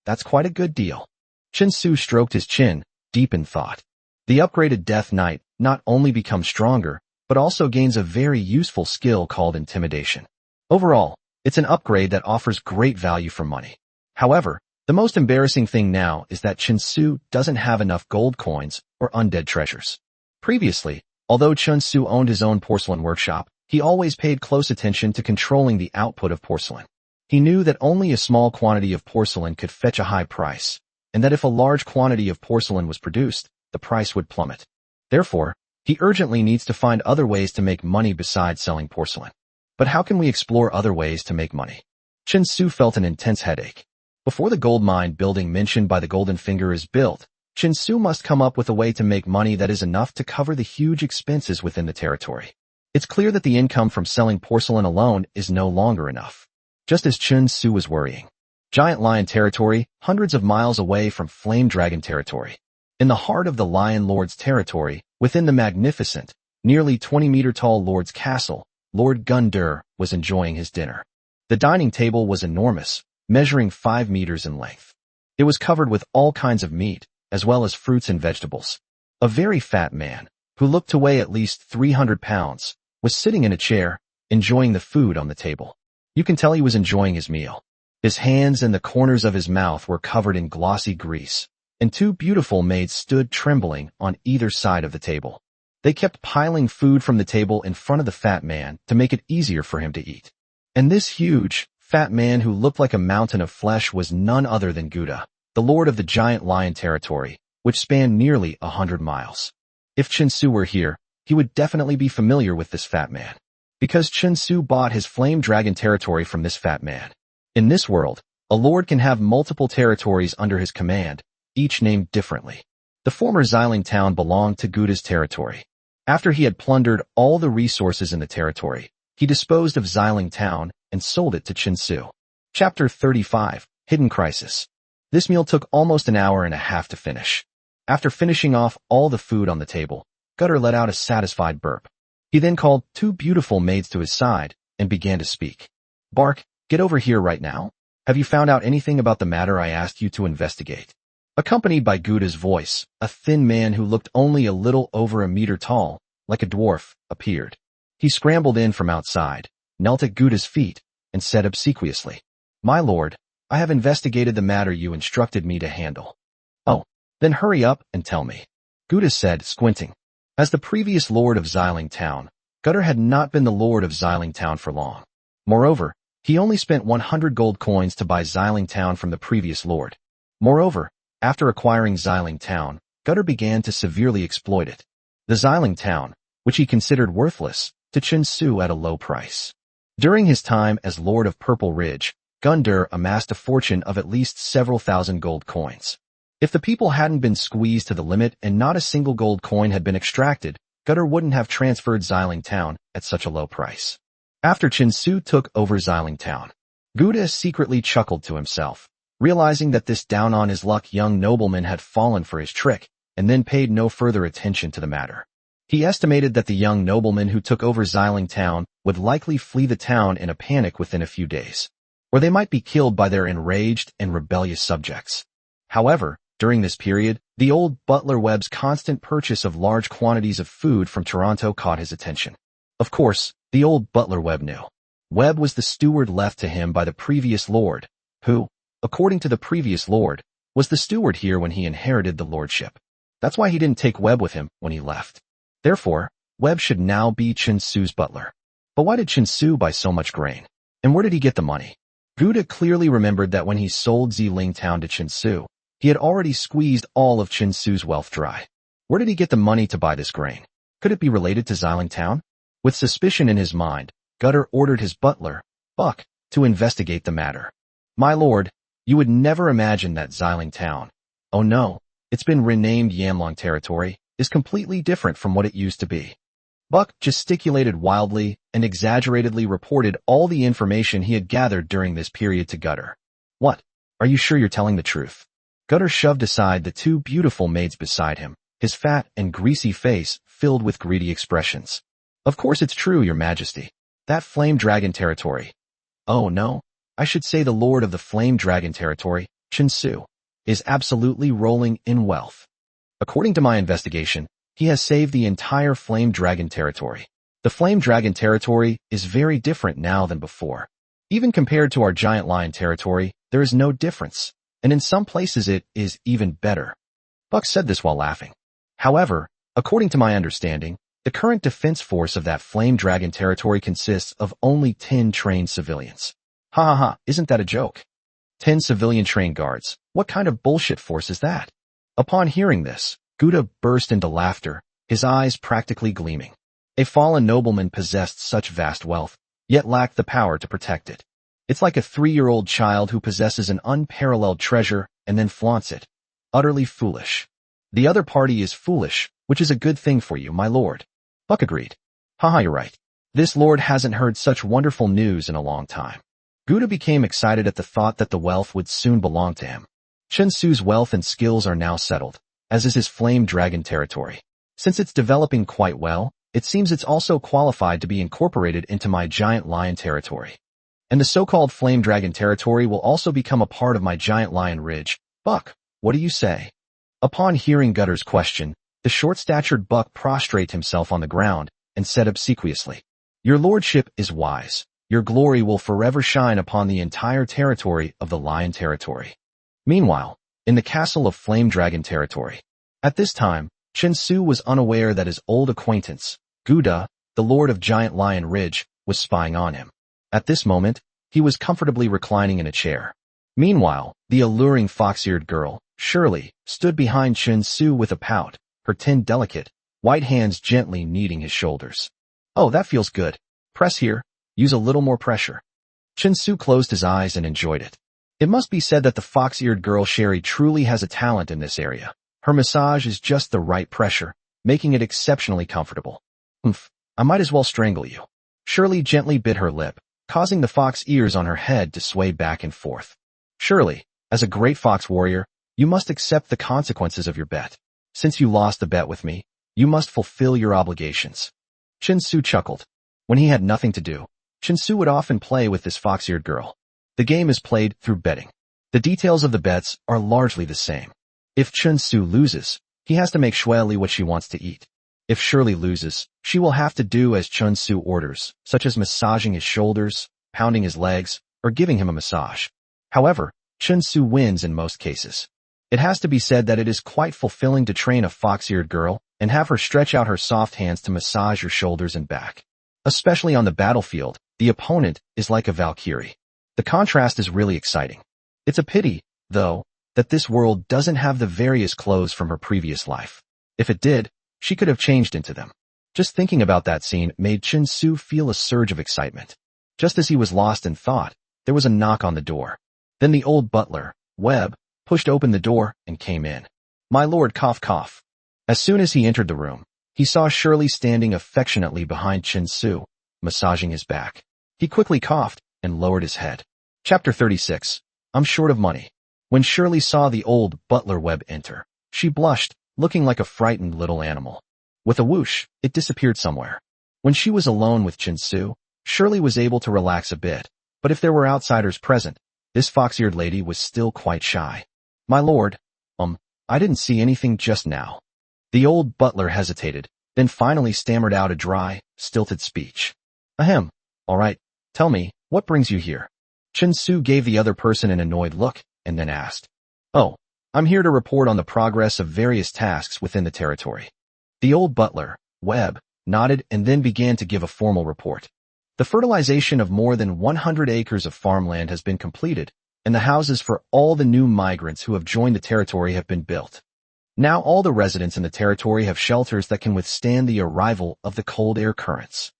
That's quite a good deal. Chen Su stroked his chin, deep in thought. The upgraded Death Knight not only becomes stronger, but also gains a very useful skill called Intimidation. Overall, it's an upgrade that offers great value for money. However, the most embarrassing thing now is that Chen Su doesn't have enough gold coins or undead treasures. Previously, although Chen Su owned his own porcelain workshop, he always paid close attention to controlling the output of porcelain. He knew that only a small quantity of porcelain could fetch a high price, and that if a large quantity of porcelain was produced, the price would plummet. Therefore, he urgently needs to find other ways to make money besides selling porcelain. But how can we explore other ways to make money? Chen Su felt an intense headache. Before the gold mine building mentioned by the Golden Finger is built, Chen Su must come up with a way to make money that is enough to cover the huge expenses within the territory. It's clear that the income from selling porcelain alone is no longer enough. Just as Chen Su was worrying, Giant Lion territory, hundreds of miles away from Flame Dragon territory. In the heart of the Lion Lord's territory, within the magnificent, nearly 20-meter-tall Lord's castle, Lord Gundur was enjoying his dinner. The dining table was enormous, measuring 5 meters in length. It was covered with all kinds of meat, as well as fruits and vegetables. A very fat man, who looked to weigh at least 300 pounds, was sitting in a chair, enjoying the food on the table. You can tell he was enjoying his meal. His hands and the corners of his mouth were covered in glossy grease, and 2 beautiful maids stood trembling on either side of the table. They kept piling food from the table in front of the fat man to make it easier for him to eat. And this huge, fat man who looked like a mountain of flesh was none other than Gouda, the lord of the Giant Lion territory, which spanned nearly 100 miles. If Chen Su were here, he would definitely be familiar with this fat man, because Chen Su bought his Flame Dragon territory from this fat man. In this world, a lord can have multiple territories under his command, each named differently. The former Xiling town belonged to Gouda's territory. After he had plundered all the resources in the territory, he disposed of Xiling town and sold it to Chen Su. Chapter 35, Hidden Crisis. This meal took almost an hour and a half to finish. After finishing off all the food on the table, Gutter let out a satisfied burp. He then called 2 beautiful maids to his side and began to speak. Bark, get over here right now. Have you found out anything about the matter I asked you to investigate? Accompanied by Gouda's voice, a thin man who looked only a little over a meter tall, like a dwarf, appeared. He scrambled in from outside, knelt at Gouda's feet, and said obsequiously, "My lord, I have investigated the matter you instructed me to handle." "Oh, then hurry up and tell me," Gouda said, squinting. As the previous lord of Xiling town, Gutter had not been the lord of Xiling town for long. Moreover, he only spent 100 gold coins to buy Xiling town from the previous lord. Moreover, after acquiring Xiling town, Gutter began to severely exploit it. The Xiling town, which he considered worthless, to Chen Su at a low price. During his time as Lord of Purple Ridge, Gundur amassed a fortune of at least several thousand gold coins. If the people hadn't been squeezed to the limit and not a single gold coin had been extracted, Gutter wouldn't have transferred Xiling town at such a low price. After Chen Su took over Xiling town, Gouda secretly chuckled to himself, realizing that this down-on-his-luck young nobleman had fallen for his trick, and then paid no further attention to the matter. He estimated that the young nobleman who took over Xiling town would likely flee the town in a panic within a few days, or they might be killed by their enraged and rebellious subjects. However, during this period, the old butler Webb's constant purchase of large quantities of food from Toronto caught his attention. Of course, the old butler Webb knew. Webb was the steward left to him by the previous lord, who, according to the previous lord, was the steward here when he inherited the lordship. That's why he didn't take Webb with him when he left. Therefore, Webb should now be Chen Su's butler. But why did Chen Su buy so much grain? And where did he get the money? Gouda clearly remembered that when he sold Xiling town to Chen Su, he had already squeezed all of Chen Su's wealth dry. Where did he get the money to buy this grain? Could it be related to Xiling town? With suspicion in his mind, Gutter ordered his butler, Buck, to investigate the matter. "My lord, you would never imagine that Xiling town, oh no, it's been renamed Yamlong territory, is completely different from what it used to be." Buck gesticulated wildly and exaggeratedly reported all the information he had gathered during this period to Gutter. "What? Are you sure you're telling the truth?" Gutter shoved aside the 2 beautiful maids beside him, his fat and greasy face filled with greedy expressions. "Of course it's true, your majesty. That Flame Dragon territory. Oh no, I should say the lord of the Flame Dragon territory, Chen Su, is absolutely rolling in wealth. According to my investigation, he has saved the entire Flame Dragon territory. The Flame Dragon territory is very different now than before. Even compared to our Giant Lion territory, there is no difference, and in some places it is even better." Buck said this while laughing. "However, according to my understanding, the current defense force of that Flame Dragon territory consists of only 10 trained civilians." "Ha ha ha, isn't that a joke?" 10 civilian trained guards. What kind of bullshit force is that? Upon hearing this, Gouda burst into laughter, his eyes practically gleaming. A fallen nobleman possessed such vast wealth, yet lacked the power to protect it. It's like a 3-year-old child who possesses an unparalleled treasure and then flaunts it. Utterly foolish. The other party is foolish, which is a good thing for you, my lord. Buck agreed. Haha, you're right. This lord hasn't heard such wonderful news in a long time. Gouda became excited at the thought that the wealth would soon belong to him. Chen Su's wealth and skills are now settled, as is his flame dragon territory. Since it's developing quite well, it seems it's also qualified to be incorporated into my giant lion territory. And the so-called flame dragon territory will also become a part of my giant lion ridge. Buck, what do you say? Upon hearing Gutter's question, the short-statured Buck prostrated himself on the ground and said obsequiously, Your lordship is wise. Your glory will forever shine upon the entire territory of the lion territory. Meanwhile, in the castle of flame dragon territory. At this time, Chen Su was unaware that his old acquaintance, Gouda, the lord of giant lion ridge, was spying on him. At this moment, he was comfortably reclining in a chair. Meanwhile, the alluring fox-eared girl, Shirley, stood behind Chen Su with a pout, her delicate, white hands gently kneading his shoulders. Oh, that feels good. Press here. Use a little more pressure. Chen Su closed his eyes and enjoyed it. It must be said that the fox-eared girl Sherry truly has a talent in this area. Her massage is just the right pressure, making it exceptionally comfortable. I might as well strangle you. Shirley gently bit her lip, causing the fox ears on her head to sway back and forth. Shirley, as a great fox warrior, you must accept the consequences of your bet. Since you lost the bet with me, you must fulfill your obligations. Chen Su chuckled. When he had nothing to do, Chen Su would often play with this fox-eared girl. The game is played through betting. The details of the bets are largely the same. If Chen Su loses, he has to make Shirley what she wants to eat. If Shirley loses, she will have to do as Chen Su orders, such as massaging his shoulders, pounding his legs, or giving him a massage. However, Chen Su wins in most cases. It has to be said that it is quite fulfilling to train a fox-eared girl and have her stretch out her soft hands to massage your shoulders and back. Especially on the battlefield, the opponent is like a Valkyrie. The contrast is really exciting. It's a pity, though, that this world doesn't have the various clothes from her previous life. If it did, she could have changed into them. Just thinking about that scene made Chen Su feel a surge of excitement. Just as he was lost in thought, there was a knock on the door. Then the old butler, Webb, pushed open the door and came in. My lord, cough cough. As soon as he entered the room, he saw Shirley standing affectionately behind Chen Su, massaging his back. He quickly coughed and lowered his head. Chapter 36. I'm short of money. When Shirley saw the old butler Webb enter, she blushed, looking like a frightened little animal. With a whoosh, it disappeared somewhere. When she was alone with Chen Su, Shirley was able to relax a bit, but if there were outsiders present, this fox-eared lady was still quite shy. My lord, I didn't see anything just now. The old butler hesitated, then finally stammered out a dry, stilted speech. Ahem. All right, tell me, what brings you here? Chen Su gave the other person an annoyed look, and then asked. Oh, I'm here to report on the progress of various tasks within the territory. The old butler, Webb, nodded and then began to give a formal report. The fertilization of more than 100 acres of farmland has been completed, and the houses for all the new migrants who have joined the territory have been built. Now all the residents in the territory have shelters that can withstand the arrival of the cold air currents.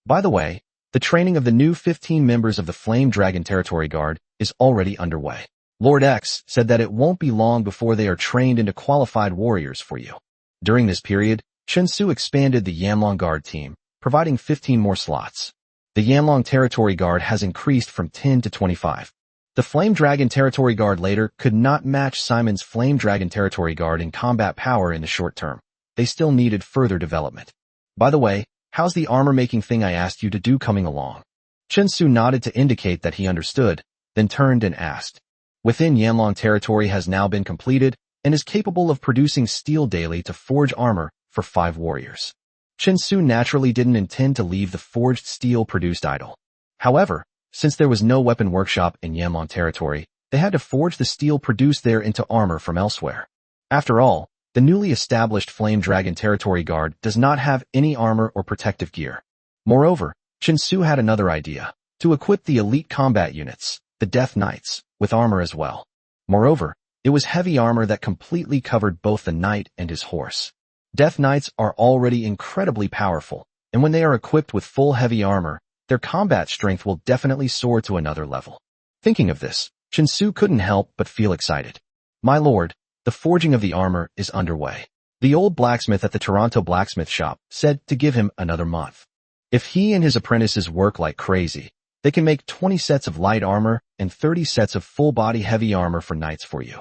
By the way, the training of the new 15 members of the Flame Dragon Territory Guard is already underway. Lord X said that it won't be long before they are trained into qualified warriors for you. During this period, Chen Su expanded the Yamlong Guard team, providing 15 more slots. The Yamlong Territory Guard has increased from 10 to 25. The Flame Dragon Territory Guard later could not match Simon's Flame Dragon Territory Guard in combat power in the short term. They still needed further development. By the way, how's the armor-making thing I asked you to do coming along? Chen Su nodded to indicate that he understood, then turned and asked. Within Yamlong territory has now been completed and is capable of producing steel daily to forge armor for 5 warriors. Chen Su naturally didn't intend to leave the forged steel produced idle. However, since there was no weapon workshop in Yamlong territory, they had to forge the steel produced there into armor from elsewhere. After all, the newly established Flame Dragon Territory Guard does not have any armor or protective gear. Moreover, Chen Su had another idea, to equip the elite combat units, the Death Knights, with armor as well. Moreover, it was heavy armor that completely covered both the knight and his horse. Death Knights are already incredibly powerful, and when they are equipped with full heavy armor, their combat strength will definitely soar to another level. Thinking of this, Chen Su couldn't help but feel excited. My lord, the forging of the armor is underway. The old blacksmith at the Toronto blacksmith shop said to give him another month. If he and his apprentices work like crazy, they can make 20 sets of light armor and 30 sets of full-body heavy armor for knights for you.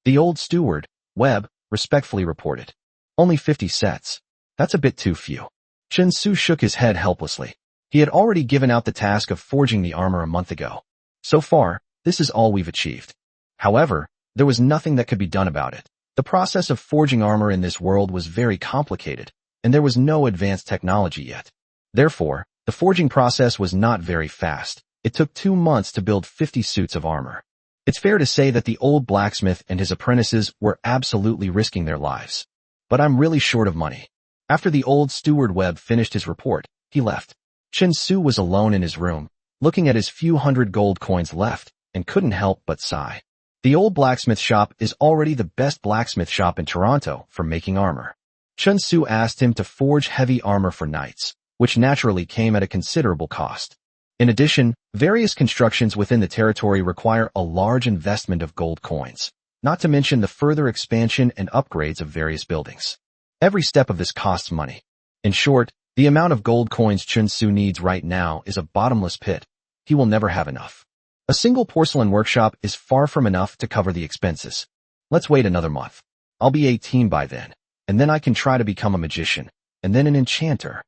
The old steward, Webb, respectfully reported. Only 50 sets. That's a bit too few. Chen Su shook his head helplessly. He had already given out the task of forging the armor a month ago. So far, this is all we've achieved. However, there was nothing that could be done about it. The process of forging armor in this world was very complicated, and there was no advanced technology yet. Therefore, the forging process was not very fast. It took 2 months to build 50 suits of armor. It's fair to say that the old blacksmith and his apprentices were absolutely risking their lives. But I'm really short of money. After the old steward Webb finished his report, he left. Chen Su was alone in his room, looking at his few hundred gold coins left, and couldn't help but sigh. The old blacksmith shop is already the best blacksmith shop in Toronto for making armor. Chen Su asked him to forge heavy armor for knights, which naturally came at a considerable cost. In addition, various constructions within the territory require a large investment of gold coins, not to mention the further expansion and upgrades of various buildings. Every step of this costs money. In short, the amount of gold coins Chen Su needs right now is a bottomless pit. He will never have enough. A single porcelain workshop is far from enough to cover the expenses. Let's wait another month. I'll be 18 by then, and then I can try to become a magician, and then an enchanter.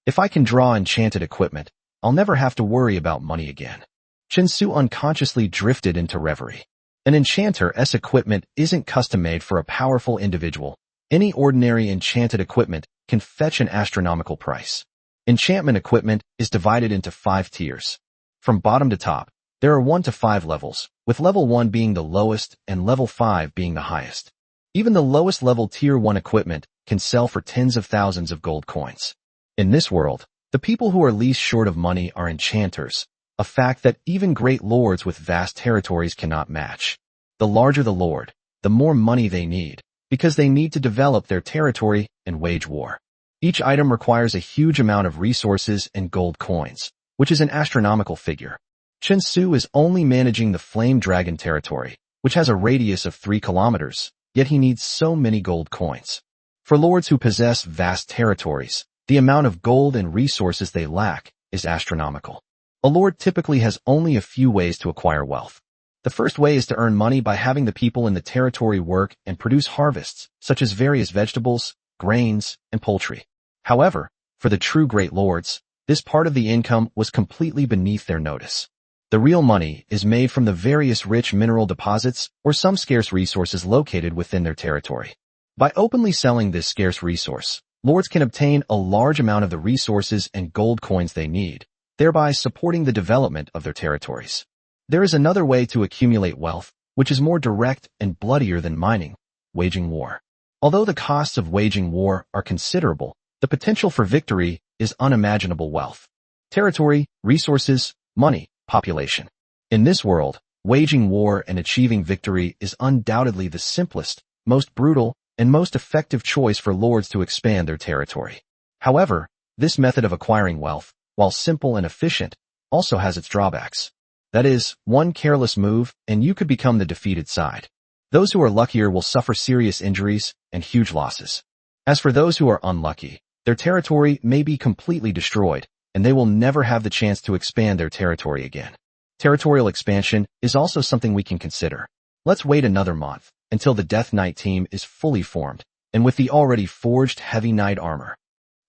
If I can draw enchanted equipment, I'll never have to worry about money again. Chen Su unconsciously drifted into reverie. An enchanter's equipment isn't custom-made for a powerful individual. Any ordinary enchanted equipment can fetch an astronomical price. Enchantment equipment is divided into 5 tiers. From bottom to top, there are 1 to 5 levels, with level 1 being the lowest and level 5 being the highest. Even the lowest level tier 1 equipment can sell for tens of thousands of gold coins. In this world, the people who are least short of money are enchanters, a fact that even great lords with vast territories cannot match. The larger the lord, the more money they need, because they need to develop their territory and wage war. Each item requires a huge amount of resources and gold coins, which is an astronomical figure. Chen Su is only managing the Flame Dragon territory, which has a radius of 3 kilometers, yet he needs so many gold coins. For lords who possess vast territories, the amount of gold and resources they lack is astronomical. A lord typically has only a few ways to acquire wealth. The first way is to earn money by having the people in the territory work and produce harvests, such as various vegetables, grains, and poultry. However, for the true great lords, this part of the income was completely beneath their notice. The real money is made from the various rich mineral deposits or some scarce resources located within their territory. By openly selling this scarce resource, lords can obtain a large amount of the resources and gold coins they need, thereby supporting the development of their territories. There is another way to accumulate wealth, which is more direct and bloodier than mining: waging war. Although the costs of waging war are considerable, the potential for victory is unimaginable wealth. Territory, resources, money, population. In this world, waging war and achieving victory is undoubtedly the simplest, most brutal, and most effective choice for lords to expand their territory. However, this method of acquiring wealth, while simple and efficient, also has its drawbacks. That is, one careless move, and you could become the defeated side. Those who are luckier will suffer serious injuries and huge losses. As for those who are unlucky, their territory may be completely destroyed, and they will never have the chance to expand their territory again. Territorial expansion is also something we can consider. Let's wait another month, until the Death Knight team is fully formed, and with the already forged heavy knight armor.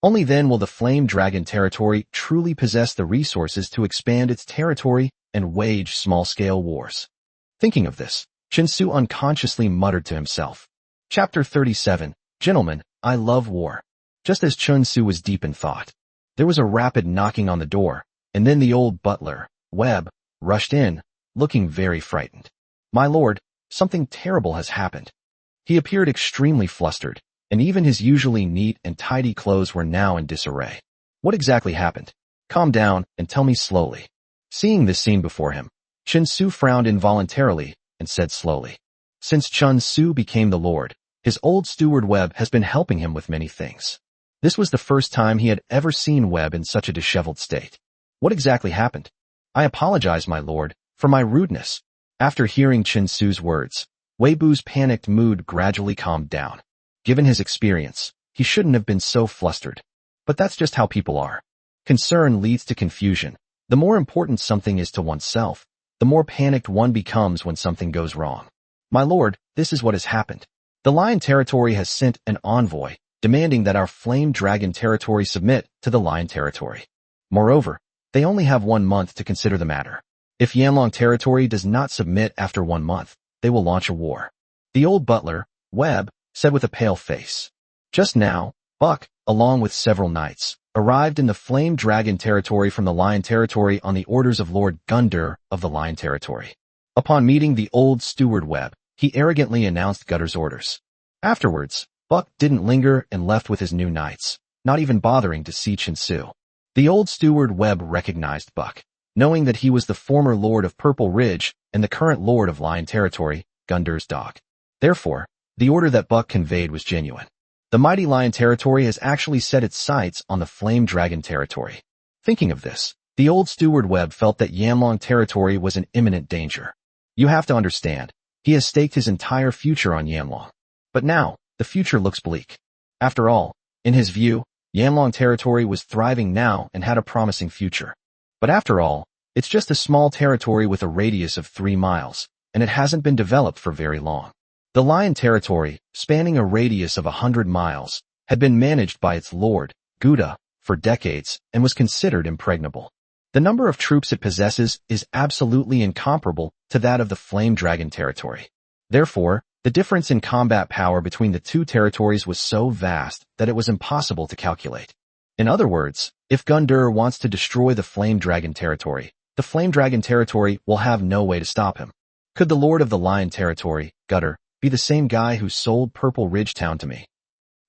Only then will the Flame Dragon territory truly possess the resources to expand its territory and wage small-scale wars. Thinking of this, Chen Su unconsciously muttered to himself. Chapter 37, Gentlemen, I love war. Just as Chen Su was deep in thought, there was a rapid knocking on the door, and then the old butler, Webb, rushed in, looking very frightened. My lord, something terrible has happened. He appeared extremely flustered, and even his usually neat and tidy clothes were now in disarray. What exactly happened? Calm down and tell me slowly. Seeing this scene before him, Chen Su frowned involuntarily and said slowly, "Since Chen Su became the Lord, his old steward Webb has been helping him with many things." This was the first time he had ever seen Webb in such a disheveled state. "What exactly happened?" "I apologize, my lord, for my rudeness." After hearing Chen Su's words, Wei Bu's panicked mood gradually calmed down. Given his experience, he shouldn't have been so flustered. But that's just how people are. Concern leads to confusion. The more important something is to oneself, the more panicked one becomes when something goes wrong. "My lord, this is what has happened. The Lion Territory has sent an envoy, demanding that our Flame Dragon Territory submit to the Lion Territory. Moreover, they only have 1 month to consider the matter. If Yanlong Territory does not submit after 1 month, they will launch a war." The old butler, Webb, said with a pale face. Just now, Buck, along with several knights, arrived in the Flame Dragon Territory from the Lion Territory on the orders of Lord Gundur of the Lion Territory. Upon meeting the old steward Webb, he arrogantly announced Gundur's orders. Afterwards, Buck didn't linger and left with his new knights, not even bothering to see Chen Su. The old steward Webb recognized Buck, knowing that he was the former Lord of Purple Ridge and the current Lord of Lion Territory, Gundur's dog. Therefore, the order that Buck conveyed was genuine. The mighty Lion Territory has actually set its sights on the Flame Dragon Territory. Thinking of this, the old steward Webb felt that Yanlong Territory was in imminent danger. You have to understand, he has staked his entire future on Yanlong. But now, the future looks bleak. After all, in his view, Yanlong Territory was thriving now and had a promising future. But after all, it's just a small territory with a radius of 3 miles, and it hasn't been developed for very long. The Lion Territory, spanning a radius of 100 miles, had been managed by its lord, Gouda, for decades and was considered impregnable. The number of troops it possesses is absolutely incomparable to that of the Flame Dragon Territory. Therefore, the difference in combat power between the two territories was so vast that it was impossible to calculate. In other words, if Gundur wants to destroy the Flame Dragon Territory, the Flame Dragon Territory will have no way to stop him. Could the Lord of the Lion Territory, Gundur, be the same guy who sold Purple Ridge Town to me?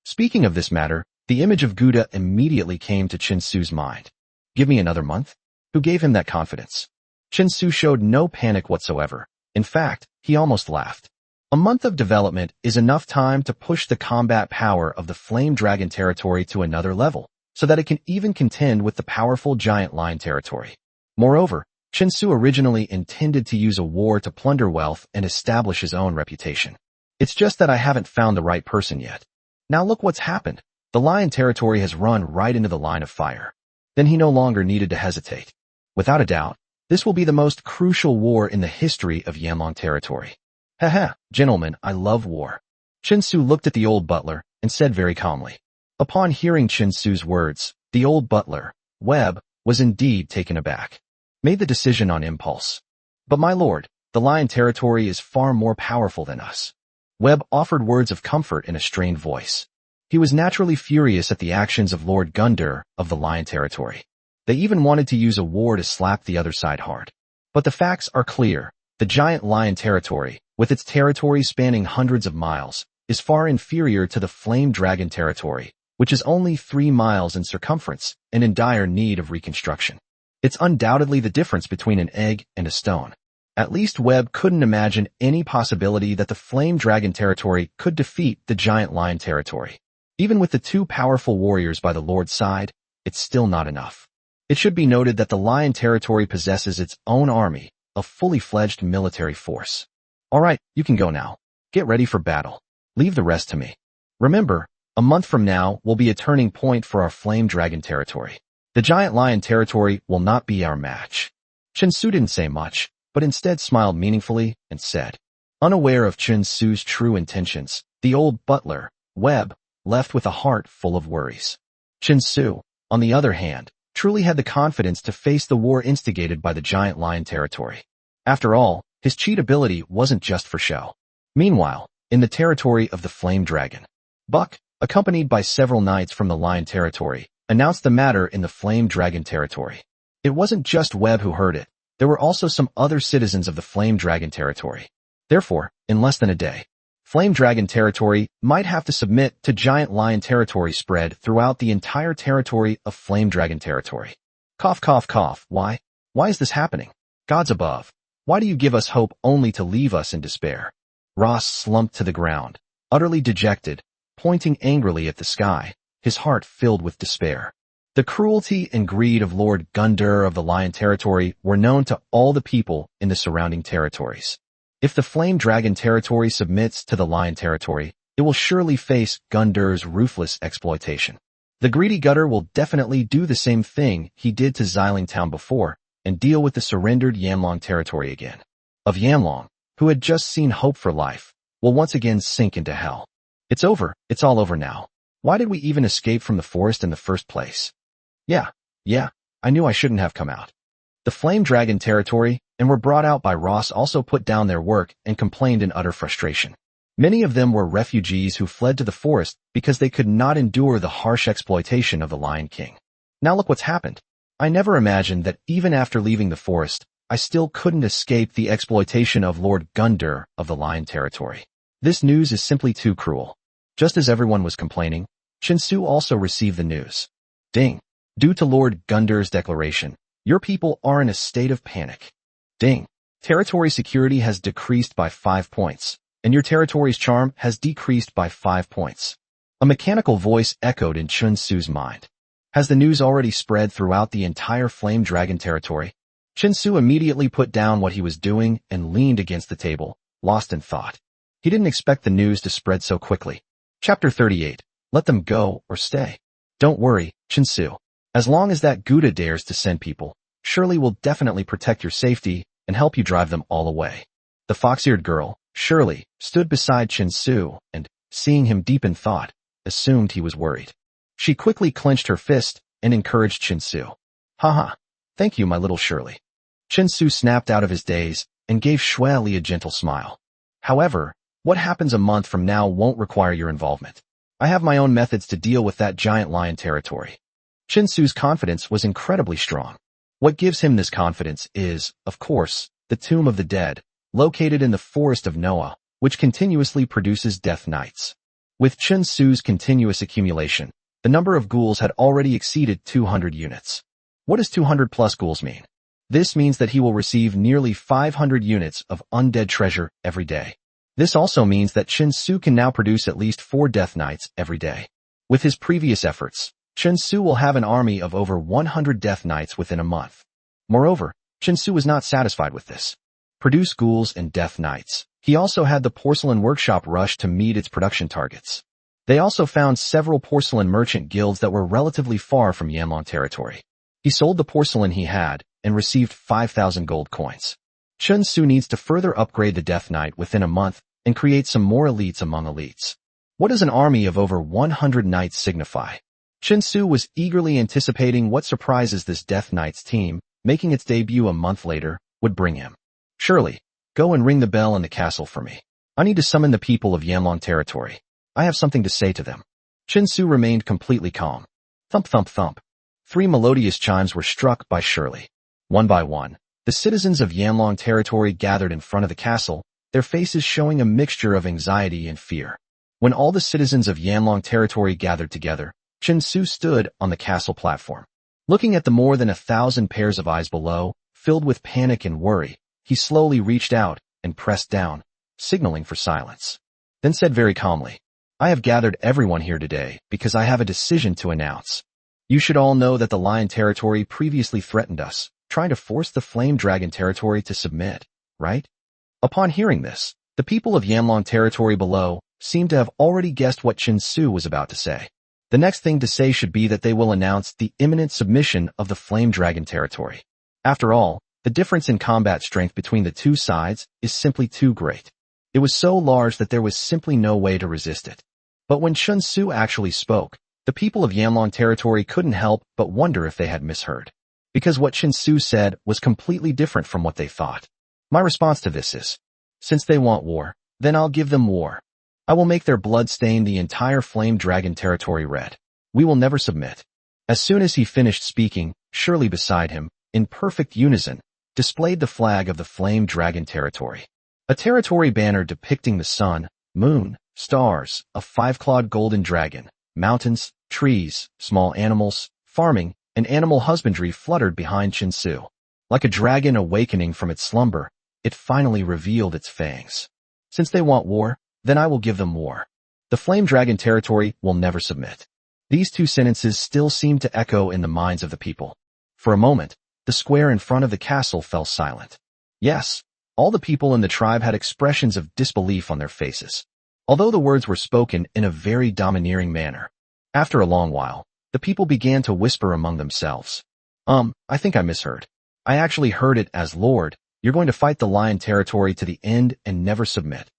Speaking of this matter, the image of Gouda immediately came to Chen Su's mind. Give me another month? Who gave him that confidence? Chen Su showed no panic whatsoever. In fact, he almost laughed. A month of development is enough time to push the combat power of the Flame Dragon Territory to another level, so that it can even contend with the powerful Giant Lion Territory. Moreover, Chen Su originally intended to use a war to plunder wealth and establish his own reputation. It's just that I haven't found the right person yet. Now look what's happened. The Lion Territory has run right into the line of fire. Then he no longer needed to hesitate. Without a doubt, this will be the most crucial war in the history of Yanlong Territory. Haha, gentlemen, I love war. Chen Su looked at the old butler and said very calmly. Upon hearing Chen Su's words, the old butler, Webb, was indeed taken aback. Made the decision on impulse. But my lord, the Lion Territory is far more powerful than us. Webb offered words of comfort in a strained voice. He was naturally furious at the actions of Lord Gundur of the Lion Territory. They even wanted to use a war to slap the other side hard. But the facts are clear. The Giant Lion Territory, with its territory spanning hundreds of miles, is far inferior to the Flame Dragon Territory, which is only 3 miles in circumference and in dire need of reconstruction. It's undoubtedly the difference between an egg and a stone. At least Webb couldn't imagine any possibility that the Flame Dragon Territory could defeat the Giant Lion Territory. Even with the 2 powerful warriors by the Lord's side, it's still not enough. It should be noted that the Lion Territory possesses its own army, a fully fledged military force. Alright, you can go now. Get ready for battle. Leave the rest to me. Remember, a month from now will be a turning point for our Flame Dragon Territory. The Giant Lion Territory will not be our match. Chen Su didn't say much, but instead smiled meaningfully and said. Unaware of Chen Su's true intentions, the old butler, Webb, left with a heart full of worries. Chen Su, on the other hand, truly had the confidence to face the war instigated by the Giant Lion Territory. After all, his cheat ability wasn't just for show. Meanwhile, in the territory of the Flame Dragon, Buck, accompanied by several knights from the Lion Territory, announced the matter in the Flame Dragon Territory. It wasn't just Webb who heard it. There were also some other citizens of the Flame Dragon Territory. Therefore, in less than a day, Flame Dragon Territory might have to submit to Giant Lion Territory spread throughout the entire territory of Flame Dragon Territory. Cough, cough, cough. Why? Why is this happening? Gods above. Why do you give us hope only to leave us in despair? Ross slumped to the ground, utterly dejected, pointing angrily at the sky, his heart filled with despair. The cruelty and greed of Lord Gundyr of the Lion Territory were known to all the people in the surrounding territories. If the Flame Dragon Territory submits to the Lion Territory, it will surely face Gundyr's ruthless exploitation. The greedy Gutter will definitely do the same thing he did to Xiling Town before and deal with the surrendered Yanlong Territory again. Of Yanlong, who had just seen hope for life, will once again sink into hell. It's over, it's all over now. Why did we even escape from the forest in the first place? Yeah, I knew I shouldn't have come out. The Flame Dragon Territory and were brought out by Ross also put down their work and complained in utter frustration. Many of them were refugees who fled to the forest because they could not endure the harsh exploitation of the Lion King. Now look what's happened. I never imagined that even after leaving the forest, I still couldn't escape the exploitation of Lord Gundyr of the Lion Territory. This news is simply too cruel. Just as everyone was complaining, Chinsu also received the news. Ding. Due to Lord Gundyr's declaration, your people are in a state of panic. Ding. Territory security has decreased by 5 points, and your territory's charm has decreased by 5 points. A mechanical voice echoed in Chinsu's mind. Has the news already spread throughout the entire Flame Dragon Territory? Chinsu immediately put down what he was doing and leaned against the table, lost in thought. He didn't expect the news to spread so quickly. Chapter 38. Let them go or stay. Don't worry, Chinsu. As long as that Gouda dares to send people, Shirley will definitely protect your safety and help you drive them all away. The fox-eared girl, Shirley, stood beside Chinsu and, seeing him deep in thought, assumed he was worried. She quickly clenched her fist and encouraged Chinsu. Haha, thank you, my little Shirley. Chinsu snapped out of his daze and gave Shirley a gentle smile. However, what happens a month from now won't require your involvement. I have my own methods to deal with that giant lion territory. Chinsu's confidence was incredibly strong. What gives him this confidence is, of course, the Tomb of the Dead, located in the Forest of Noah, which continuously produces death knights. With Chinsu's continuous accumulation, the number of ghouls had already exceeded 200 units. What does 200 plus ghouls mean? This means that he will receive nearly 500 units of undead treasure every day. This also means that Chinsu can now produce at least 4 death knights every day. With his previous efforts, Chinsu will have an army of over 100 death knights within a month. Moreover, Chinsu was not satisfied with this. Produce ghouls and death knights. He also had the porcelain workshop rush to meet its production targets. They also found several porcelain merchant guilds that were relatively far from Yanlong territory. He sold the porcelain he had and received 5,000 gold coins. Chinsu needs to further upgrade the Death Knight within a month and create some more elites among elites. What does an army of over 100 knights signify? Chinsu was eagerly anticipating what surprises this Death Knight's team, making its debut a month later, would bring him. Shirley, go and ring the bell in the castle for me. I need to summon the people of Yanlong territory. I have something to say to them. Chinsu remained completely calm. Thump thump thump. 3 melodious chimes were struck by Shirley. One by one, the citizens of Yanlong territory gathered in front of the castle, their faces showing a mixture of anxiety and fear. When all the citizens of Yanlong territory gathered together, Chinsu stood on the castle platform. Looking at the more than 1,000 pairs of eyes below, filled with panic and worry, he slowly reached out and pressed down, signaling for silence. Then said very calmly, I have gathered everyone here today because I have a decision to announce. You should all know that the Lion territory previously threatened us, trying to force the Flame Dragon territory to submit, right? Upon hearing this, the people of Yanlong territory below seemed to have already guessed what Chinsu was about to say. The next thing to say should be that they will announce the imminent submission of the Flame Dragon territory. After all, the difference in combat strength between the two sides is simply too great. It was so large that there was simply no way to resist it. But when Chinsu actually spoke, the people of Yanlong territory couldn't help but wonder if they had misheard. Because what Chinsu said was completely different from what they thought. My response to this is, since they want war, then I'll give them war. I will make their blood stain the entire Flame Dragon territory red. We will never submit. As soon as he finished speaking, Shirley beside him, in perfect unison, displayed the flag of the Flame Dragon territory. A territory banner depicting the sun, moon, stars, a 5-clawed golden dragon, mountains, trees, small animals, farming, and animal husbandry fluttered behind Chinsu. Like a dragon awakening from its slumber, it finally revealed its fangs. Since they want war, then I will give them war. The Flame Dragon territory will never submit. These two sentences still seemed to echo in the minds of the people. For a moment, the square in front of the castle fell silent. Yes, all the people in the tribe had expressions of disbelief on their faces, although the words were spoken in a very domineering manner. After a long while, the people began to whisper among themselves. I think I misheard. I actually heard it as, Lord, you're going to fight the lion territory to the end and never submit.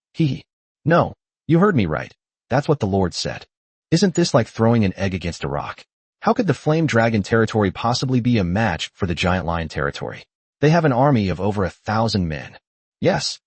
No, you heard me right. That's what the Lord said. Isn't this like throwing an egg against a rock? How could the Flame Dragon territory possibly be a match for the Giant Lion territory? They have an army of over 1,000 men. Yes,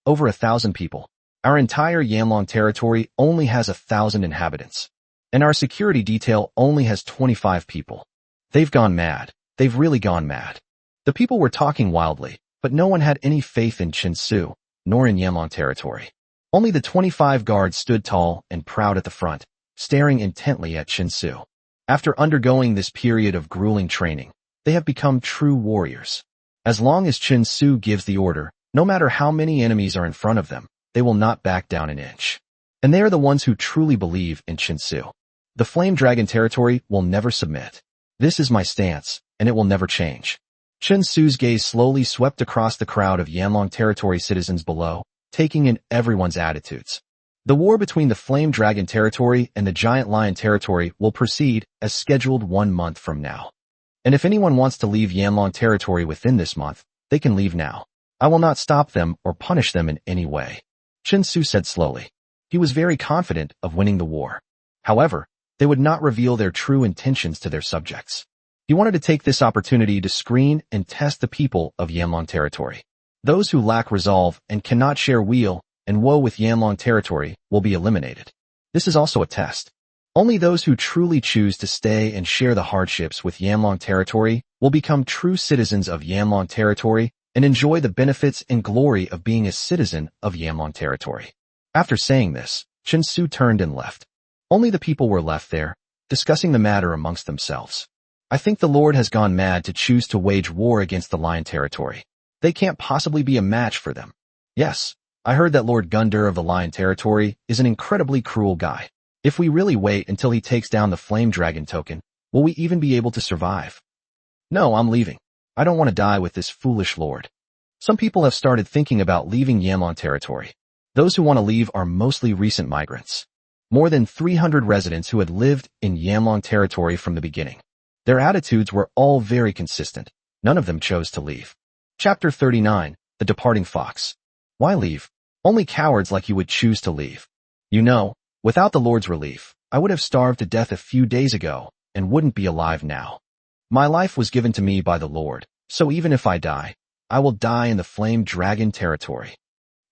over 1,000 people. Our entire Yanlong territory only has 1,000 inhabitants. And our security detail only has 25 people. They've gone mad. They've really gone mad. The people were talking wildly, but no one had any faith in Chen Su, nor in Yanlong territory. Only the 25 guards stood tall and proud at the front, staring intently at Chen Su. After undergoing this period of grueling training, they have become true warriors. As long as Chen Su gives the order, no matter how many enemies are in front of them, they will not back down an inch. And they are the ones who truly believe in Chen Su. The Flame Dragon territory will never submit. This is my stance, and it will never change. Chen Su's gaze slowly swept across the crowd of Yanlong territory citizens below, taking in everyone's attitudes. The war between the Flame Dragon territory and the Giant Lion territory will proceed as scheduled 1 month from now. And if anyone wants to leave Yanlong territory within this month, they can leave now. I will not stop them or punish them in any way. Chen Su said slowly. He was very confident of winning the war. However, they would not reveal their true intentions to their subjects. He wanted to take this opportunity to screen and test the people of Yanlong territory. Those who lack resolve and cannot share weal and woe with Yanlong territory will be eliminated. This is also a test. Only those who truly choose to stay and share the hardships with Yanlong territory will become true citizens of Yanlong territory and enjoy the benefits and glory of being a citizen of Yanlong territory. After saying this, Chen Su turned and left. Only the people were left there, discussing the matter amongst themselves. I think the Lord has gone mad to choose to wage war against the Lion territory. They can't possibly be a match for them. Yes, I heard that Lord Gundur of the Lion territory is an incredibly cruel guy. If we really wait until he takes down the Flame Dragon token, will we even be able to survive? No, I'm leaving. I don't want to die with this foolish lord. Some people have started thinking about leaving Yanlong territory. Those who want to leave are mostly recent migrants. More than 300 residents who had lived in Yanlong territory from the beginning. Their attitudes were all very consistent. None of them chose to leave. Chapter 39, The Departing Fox. Why leave? Only cowards like you would choose to leave. You know, without the Lord's relief, I would have starved to death a few days ago and wouldn't be alive now. My life was given to me by the Lord, so even if I die, I will die in the Flame Dragon territory.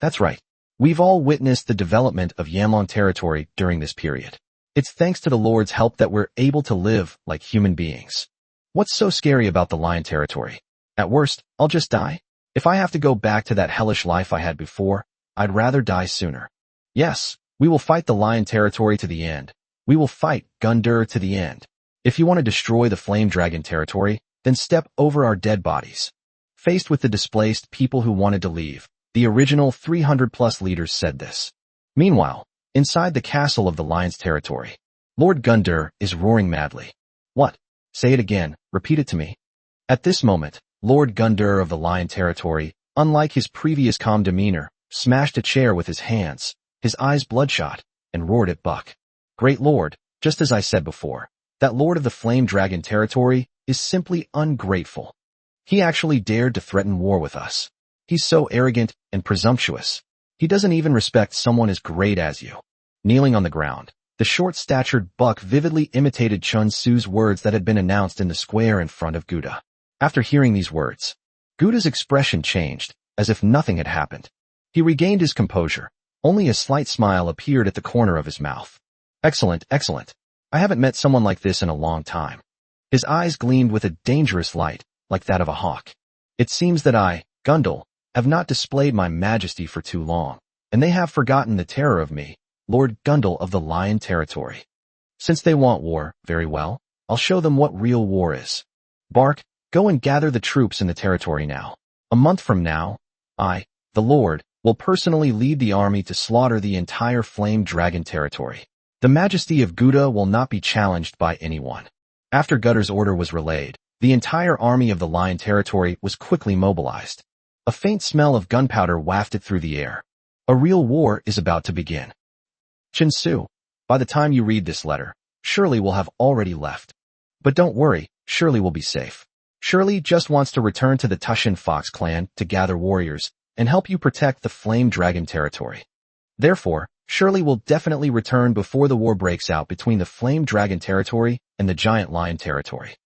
That's right. We've all witnessed the development of Yanlong territory during this period. It's thanks to the Lord's help that we're able to live like human beings. What's so scary about the Lion territory? At worst, I'll just die. If I have to go back to that hellish life I had before, I'd rather die sooner. Yes, we will fight the Lion territory to the end. We will fight Gundur to the end. If you want to destroy the Flame Dragon territory, then step over our dead bodies. Faced with the displaced people who wanted to leave, the original 300-plus leaders said this. Meanwhile, inside the castle of the Lion's territory, Lord Gundur is roaring madly. What? Say it again, repeat it to me. At this moment, Lord Gundur of the Lion territory, unlike his previous calm demeanor, smashed a chair with his hands, his eyes bloodshot, and roared at Buck. Great Lord, just as I said before, that Lord of the Flame Dragon territory is simply ungrateful. He actually dared to threaten war with us. He's so arrogant and presumptuous. He doesn't even respect someone as great as you. Kneeling on the ground, the short-statured Buck vividly imitated Chen Su's words that had been announced in the square in front of Gouda. After hearing these words, Gouda's expression changed, as if nothing had happened. He regained his composure. Only a slight smile appeared at the corner of his mouth. Excellent, excellent. I haven't met someone like this in a long time. His eyes gleamed with a dangerous light, like that of a hawk. It seems that I, Gundul, have not displayed my majesty for too long, and they have forgotten the terror of me, Lord Gundul of the Lion territory. Since they want war, very well, I'll show them what real war is. Bark, go and gather the troops in the territory now. A month from now, I, the Lord, will personally lead the army to slaughter the entire Flame Dragon territory. The majesty of Gouda will not be challenged by anyone. After Gutter's order was relayed, the entire army of the Lion territory was quickly mobilized. A faint smell of gunpowder wafted through the air. A real war is about to begin. Chen Su, by the time you read this letter, Shirley will have already left. But don't worry, Shirley will be safe. Shirley just wants to return to the Tushan Fox clan to gather warriors and help you protect the Flame Dragon territory. Therefore, Shirley will definitely return before the war breaks out between the Flame Dragon territory and the Giant Lion territory.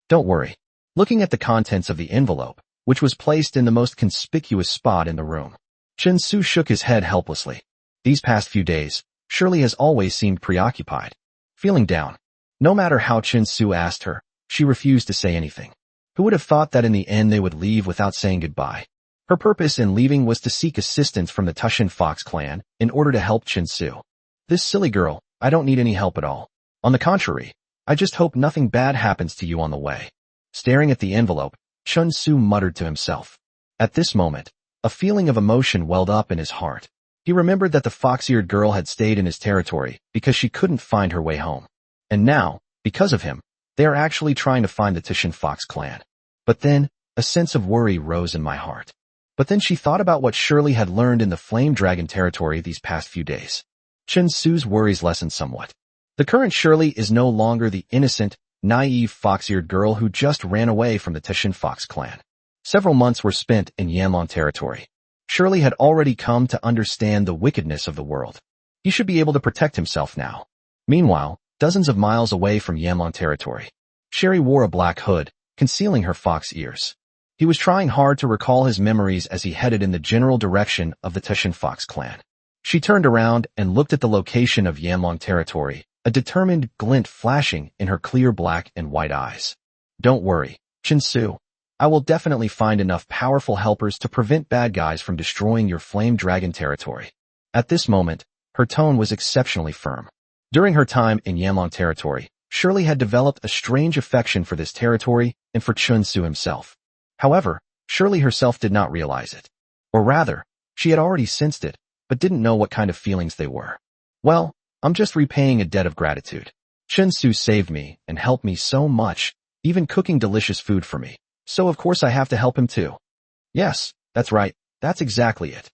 Don't worry. Looking at the contents of the envelope, which was placed in the most conspicuous spot in the room, Chen Su shook his head helplessly. These past few days, Shirley has always seemed preoccupied, feeling down. No matter how Chen Su asked her, she refused to say anything. Who would have thought that in the end they would leave without saying goodbye? Her purpose in leaving was to seek assistance from the Tushan Fox clan in order to help Chen Su. This silly girl, I don't need any help at all. On the contrary, I just hope nothing bad happens to you on the way. Staring at the envelope, Chen Su muttered to himself. At this moment, a feeling of emotion welled up in his heart. He remembered that the fox-eared girl had stayed in his territory because she couldn't find her way home. And now, because of him, they are actually trying to find the Tushan Fox clan. But then, a sense of worry rose in my heart. But then she thought about what Shirley had learned in the Flame Dragon territory these past few days. Chen Su's worries lessened somewhat. The current Shirley is no longer the innocent, naive fox-eared girl who just ran away from the Tushan Fox clan. Several months were spent in Yanlong territory. Shirley had already come to understand the wickedness of the world. He should be able to protect himself now. Meanwhile, dozens of miles away from Yanlong territory, Sherry wore a black hood, concealing her fox ears. He was trying hard to recall his memories as he headed in the general direction of the Tushan Fox clan. She turned around and looked at the location of Yanlong territory, a determined glint flashing in her clear black and white eyes. Don't worry, Chen Su. I will definitely find enough powerful helpers to prevent bad guys from destroying your Flame Dragon territory. At this moment, her tone was exceptionally firm. During her time in Yanlong territory, Shirley had developed a strange affection for this territory and for Chen Su himself. However, Shirley herself did not realize it. Or rather, she had already sensed it, but didn't know what kind of feelings they were. Well, I'm just repaying a debt of gratitude. Chen Su saved me and helped me so much, even cooking delicious food for me. So of course I have to help him too. Yes, that's right, that's exactly it.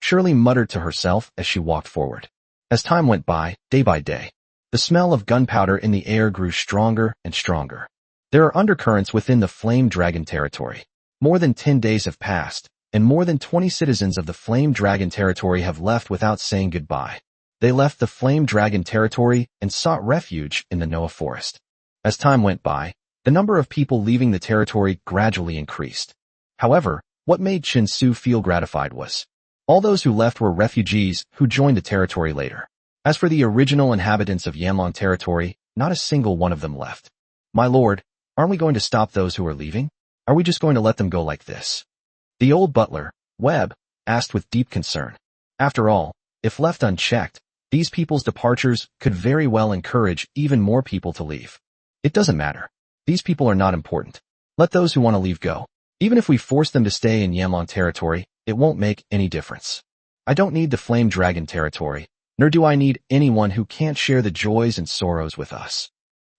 Shirley muttered to herself as she walked forward. As time went by day, the smell of gunpowder in the air grew stronger and stronger. There are undercurrents within the Flame Dragon territory. More than 10 days have passed, and more than 20 citizens of the Flame Dragon territory have left without saying goodbye. They left the Flame Dragon territory and sought refuge in the Noah forest. As time went by, the number of people leaving the territory gradually increased. However, what made Chen Su feel gratified was all those who left were refugees who joined the territory later. As for the original inhabitants of Yanlong territory, not a single one of them left. My lord, aren't we going to stop those who are leaving? Are we just going to let them go like this? The old butler, Webb, asked with deep concern. After all, if left unchecked, these people's departures could very well encourage even more people to leave. It doesn't matter. These people are not important. Let those who want to leave go. Even if we force them to stay in Yanlong territory, it won't make any difference. I don't need the Flame Dragon territory, nor do I need anyone who can't share the joys and sorrows with us.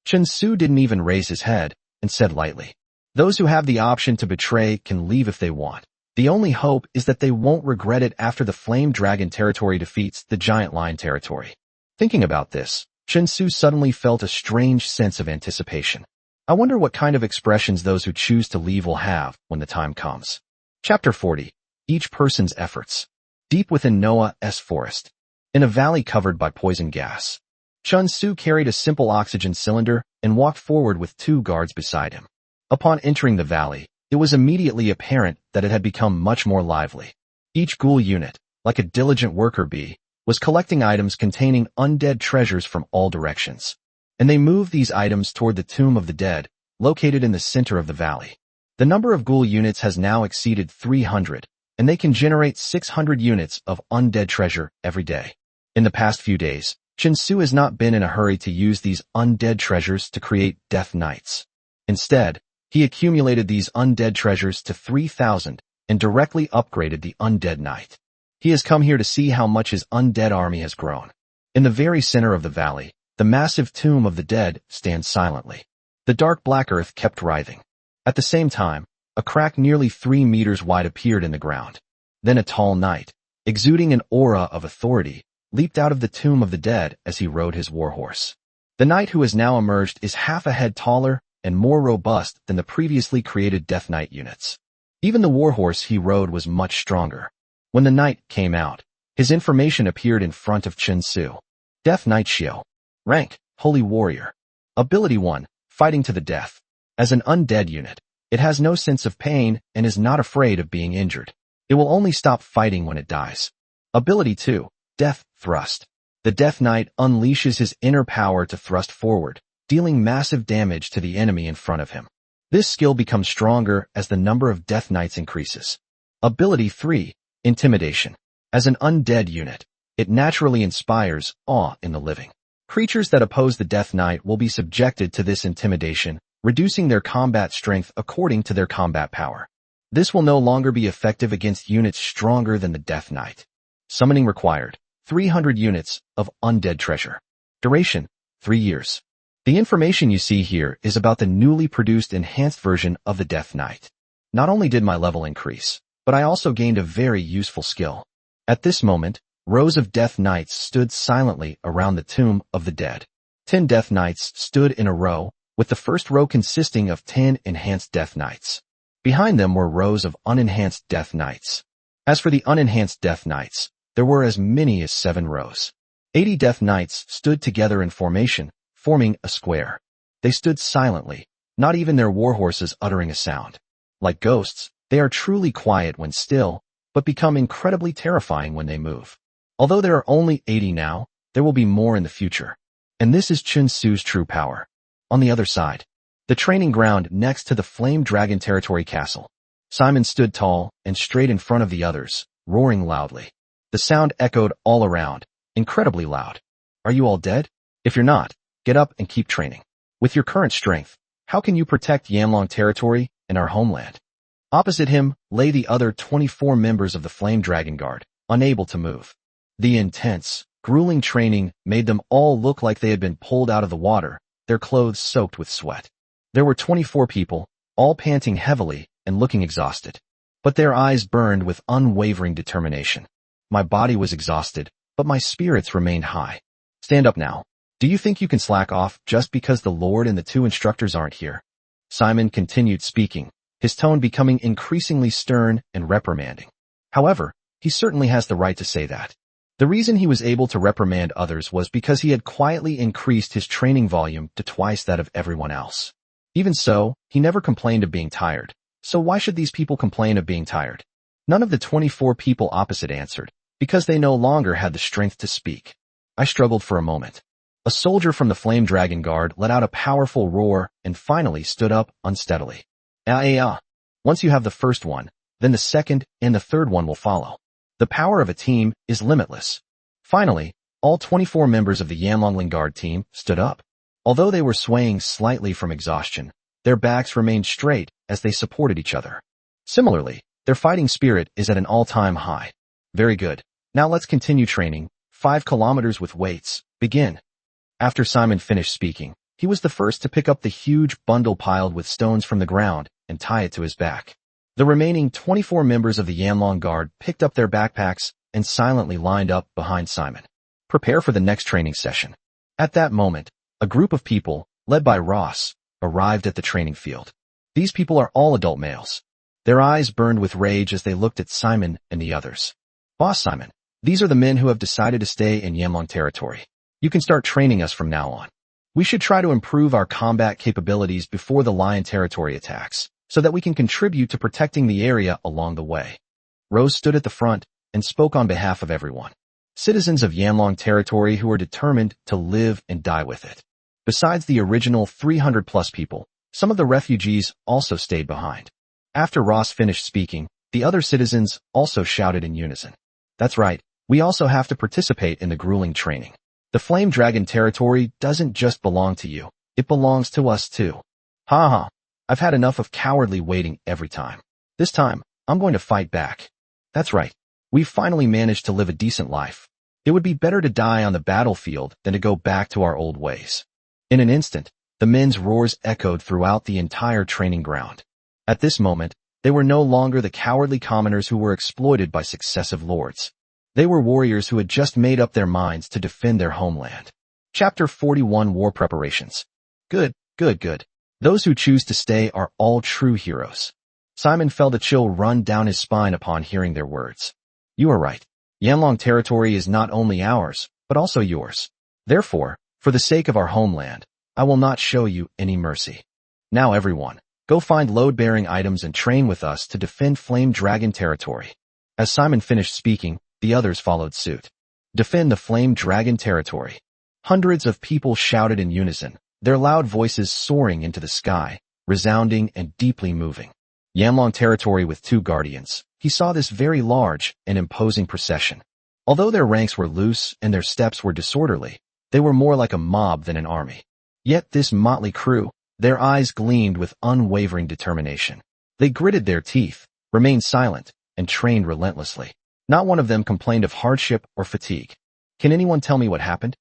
Chen Su didn't even raise his head and said lightly, those who have the option to betray can leave if they want. The only hope is that they won't regret it after the Flame Dragon territory defeats the Giant Lion territory. Thinking about this, Chen Su suddenly felt a strange sense of anticipation. I wonder what kind of expressions those who choose to leave will have when the time comes. Chapter 40. Each person's efforts. Deep within Noah's forest, in a valley covered by poison gas, Chen Su carried a simple oxygen cylinder and walked forward with 2 guards beside him. Upon entering the valley, it was immediately apparent that it had become much more lively. Each ghoul unit, like a diligent worker bee, was collecting items containing undead treasures from all directions. And they moved these items toward the Tomb of the Dead, located in the center of the valley. The number of ghoul units has now exceeded 300, and they can generate 600 units of undead treasure every day. In the past few days, Chen Su has not been in a hurry to use these undead treasures to create death knights. Instead, he accumulated these undead treasures to 3,000 and directly upgraded the Undead Knight. He has come here to see how much his undead army has grown. In the very center of the valley, the massive tomb of the dead stands silently. The dark black earth kept writhing. At the same time, a crack nearly 3 meters wide appeared in the ground. Then a tall knight, exuding an aura of authority, leaped out of the tomb of the dead as he rode his warhorse. The knight who has now emerged is half a head taller and more robust than the previously created Death Knight units. Even the warhorse he rode was much stronger. When the knight came out, his information appeared in front of Chen Su. Death Knight Xiao. Rank, Holy Warrior. Ability 1, Fighting to the Death. As an undead unit, it has no sense of pain and is not afraid of being injured. It will only stop fighting when it dies. Ability 2, Death Thrust. The Death Knight unleashes his inner power to thrust forward, dealing massive damage to the enemy in front of him. This skill becomes stronger as the number of Death Knights increases. Ability 3, Intimidation. As an undead unit, it naturally inspires awe in the living. Creatures that oppose the Death Knight will be subjected to this intimidation, reducing their combat strength according to their combat power. This will no longer be effective against units stronger than the Death Knight. Summoning required, 300 units of undead treasure. Duration, 3 years. The information you see here is about the newly produced enhanced version of the Death Knight. Not only did my level increase, but I also gained a very useful skill. At this moment, rows of Death Knights stood silently around the tomb of the dead. 10 Death Knights stood in a row, with the first row consisting of 10 enhanced Death Knights. Behind them were rows of unenhanced Death Knights. As for the unenhanced Death Knights, there were as many as 7 rows. 80 Death Knights stood together in formation, forming a square. They stood silently, not even their warhorses uttering a sound. Like ghosts, they are truly quiet when still, but become incredibly terrifying when they move. Although there are only 80 now, there will be more in the future. And this is Chen Su's true power. On the other side, the training ground next to the Flame Dragon Territory Castle. Simon stood tall and straight in front of the others, roaring loudly. The sound echoed all around, incredibly loud. Are you all dead? If you're not, get up and keep training. With your current strength, how can you protect Yanlong territory and our homeland? Opposite him lay the other 24 members of the Flame Dragon Guard, unable to move. The intense, grueling training made them all look like they had been pulled out of the water, their clothes soaked with sweat. There were 24 people, all panting heavily and looking exhausted. But their eyes burned with unwavering determination. My body was exhausted, but my spirits remained high. Stand up now. Do you think you can slack off just because the Lord and the 2 instructors aren't here? Simon continued speaking, his tone becoming increasingly stern and reprimanding. However, he certainly has the right to say that. The reason he was able to reprimand others was because he had quietly increased his training volume to twice that of everyone else. Even so, he never complained of being tired. So why should these people complain of being tired? None of the 24 people opposite answered, because they no longer had the strength to speak. I struggled for a moment. A soldier from the Flame Dragon Guard let out a powerful roar and finally stood up unsteadily. Once you have the first one, then the second and the third one will follow. The power of a team is limitless. Finally, all 24 members of the Yanlong Guard team stood up. Although they were swaying slightly from exhaustion, their backs remained straight as they supported each other. Similarly, their fighting spirit is at an all-time high. Very good. Now let's continue training. 5 kilometers with weights. Begin. After Simon finished speaking, he was the first to pick up the huge bundle piled with stones from the ground and tie it to his back. The remaining 24 members of the Yanlong Guard picked up their backpacks and silently lined up behind Simon. Prepare for the next training session. At that moment, a group of people, led by Ross, arrived at the training field. These people are all adult males. Their eyes burned with rage as they looked at Simon and the others. Boss Simon, these are the men who have decided to stay in Yanlong territory. You can start training us from now on. We should try to improve our combat capabilities before the Lion territory attacks, so that we can contribute to protecting the area along the way. Rose stood at the front and spoke on behalf of everyone. Citizens of Yanlong territory who are determined to live and die with it. Besides the original 300+ people, some of the refugees also stayed behind. After Ross finished speaking, the other citizens also shouted in unison. That's right, we also have to participate in the grueling training. The Flame Dragon territory doesn't just belong to you, it belongs to us too. I've had enough of cowardly waiting every time. This time, I'm going to fight back. That's right. We've finally managed to live a decent life. It would be better to die on the battlefield than to go back to our old ways. In an instant, the men's roars echoed throughout the entire training ground. At this moment, they were no longer the cowardly commoners who were exploited by successive lords. They were warriors who had just made up their minds to defend their homeland. Chapter 41 War Preparations. Good. Those who choose to stay are all true heroes. Simon felt a chill run down his spine upon hearing their words. You are right. Yanlong territory is not only ours, but also yours. Therefore, for the sake of our homeland, I will not show you any mercy. Now everyone, go find load-bearing items and train with us to defend Flame Dragon territory. As Simon finished speaking, the others followed suit. Defend the Flame Dragon territory. Hundreds of people shouted in unison, their loud voices soaring into the sky, resounding and deeply moving. Yanlong territory with 2 guardians. He saw this very large and imposing procession. Although their ranks were loose and their steps were disorderly, they were more like a mob than an army. Yet this motley crew, their eyes gleamed with unwavering determination. They gritted their teeth, remained silent, and trained relentlessly. Not one of them complained of hardship or fatigue. Can anyone tell me what happened?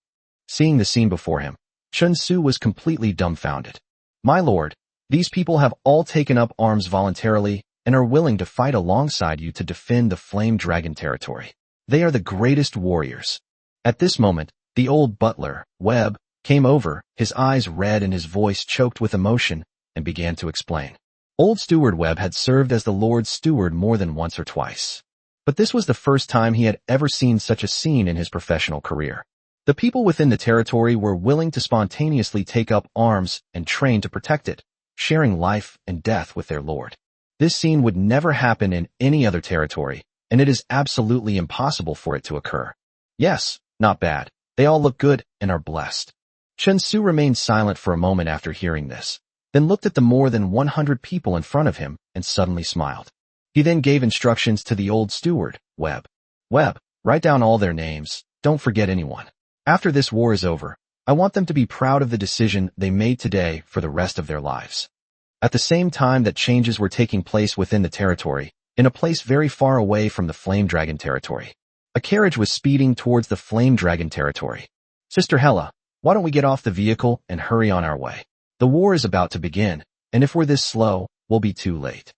Seeing the scene before him, Chen Su was completely dumbfounded. My lord, these people have all taken up arms voluntarily and are willing to fight alongside you to defend the Flame Dragon territory. They are the greatest warriors. At this moment, the old butler, Webb, came over, his eyes red and his voice choked with emotion, and began to explain. Old Steward Webb had served as the Lord's steward more than once or twice. But this was the first time he had ever seen such a scene in his professional career. The people within the territory were willing to spontaneously take up arms and train to protect it, sharing life and death with their lord. This scene would never happen in any other territory, and it is absolutely impossible for it to occur. Yes, not bad. They all look good and are blessed. Chen Su remained silent for a moment after hearing this, then looked at the more than 100 people in front of him and suddenly smiled. He then gave instructions to the old steward, Webb. Webb, write down all their names, don't forget anyone. After this war is over, I want them to be proud of the decision they made today for the rest of their lives. At the same time that changes were taking place within the territory, in a place very far away from the Flame Dragon territory, a carriage was speeding towards the Flame Dragon territory. Sister Hella, why don't we get off the vehicle and hurry on our way? The war is about to begin, and if we're this slow, we'll be too late.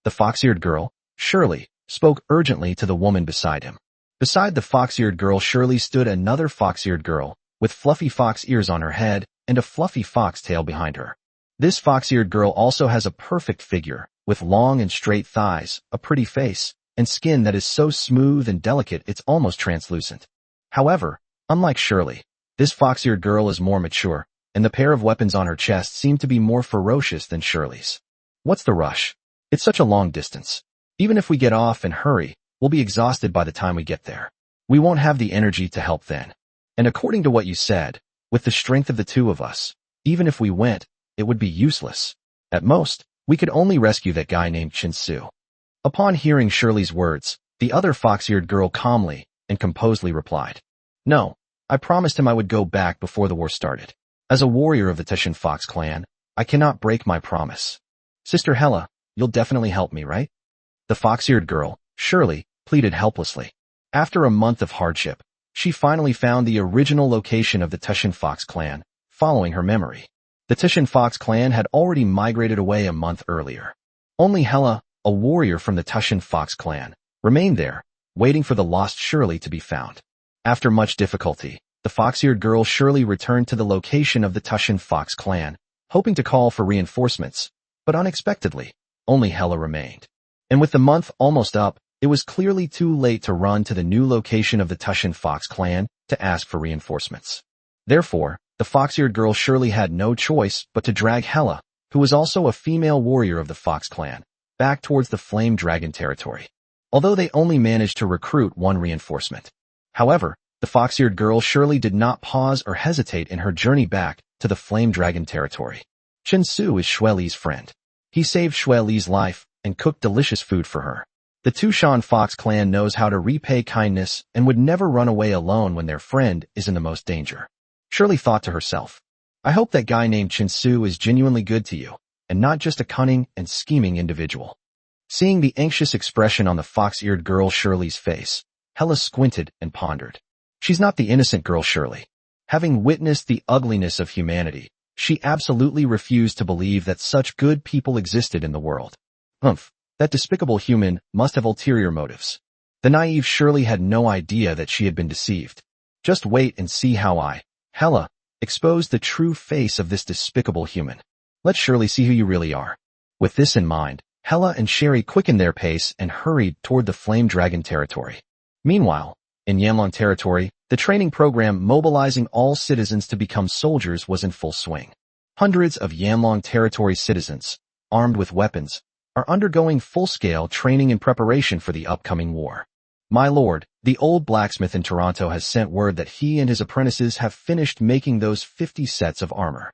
The fox-eared girl, Shirley, spoke urgently to the woman beside him. Beside the fox-eared girl Shirley stood another fox-eared girl, with fluffy fox ears on her head and a fluffy fox tail behind her. This fox-eared girl also has a perfect figure, with long and straight thighs, a pretty face, and skin that is so smooth and delicate it's almost translucent. However, unlike Shirley, this fox-eared girl is more mature, and the pair of weapons on her chest seem to be more ferocious than Shirley's. What's the rush? It's such a long distance. Even if we get off and hurry, we'll be exhausted by the time we get there. We won't have the energy to help then. And according to what you said, with the strength of the 2 of us, even if we went, it would be useless. At most, we could only rescue that guy named Chen Su. Upon hearing Shirley's words, the other fox-eared girl calmly and composedly replied, No, I promised him I would go back before the war started. As a warrior of the Tushan Fox clan, I cannot break my promise. Sister Hella, you'll definitely help me, right? The fox-eared girl, Shirley, pleaded helplessly. After a month of hardship, she finally found the original location of the Tushan Fox clan, following her memory. The Tushan Fox clan had already migrated away a month earlier. Only Hella, a warrior from the Tushan Fox clan, remained there, waiting for the lost Shirley to be found. After much difficulty, the fox-eared girl Shirley returned to the location of the Tushan Fox clan, hoping to call for reinforcements, but unexpectedly, only Hella remained. And with the month almost up, it was clearly too late to run to the new location of the Tushan Fox clan to ask for reinforcements. Therefore, the fox-eared girl Shirley had no choice but to drag Hella, who was also a female warrior of the Fox clan, back towards the Flame Dragon territory. Although they only managed to recruit 1 reinforcement. However, the fox-eared girl Shirley did not pause or hesitate in her journey back to the Flame Dragon territory. Chen Su is Xue Li's friend. He saved Xue Li's life and cooked delicious food for her. The Tushan Fox clan knows how to repay kindness and would never run away alone when their friend is in the most danger. Shirley thought to herself, I hope that guy named Chen Su is genuinely good to you, and not just a cunning and scheming individual. Seeing the anxious expression on the fox-eared girl Shirley's face, Hella squinted and pondered. She's not the innocent girl Shirley. Having witnessed the ugliness of humanity, she absolutely refused to believe that such good people existed in the world. That despicable human must have ulterior motives. The naive Shirley had no idea that she had been deceived. Just wait and see how I, Hella, expose the true face of this despicable human. Let Shirley see who you really are. With this in mind, Hella and Sherry quickened their pace and hurried toward the Flame Dragon territory. Meanwhile, in Yanlong territory, the training program mobilizing all citizens to become soldiers was in full swing. Hundreds of Yanlong territory citizens, armed with weapons, are undergoing full-scale training in preparation for the upcoming war. My lord, the old blacksmith in Toronto has sent word that he and his apprentices have finished making those 50 sets of armor.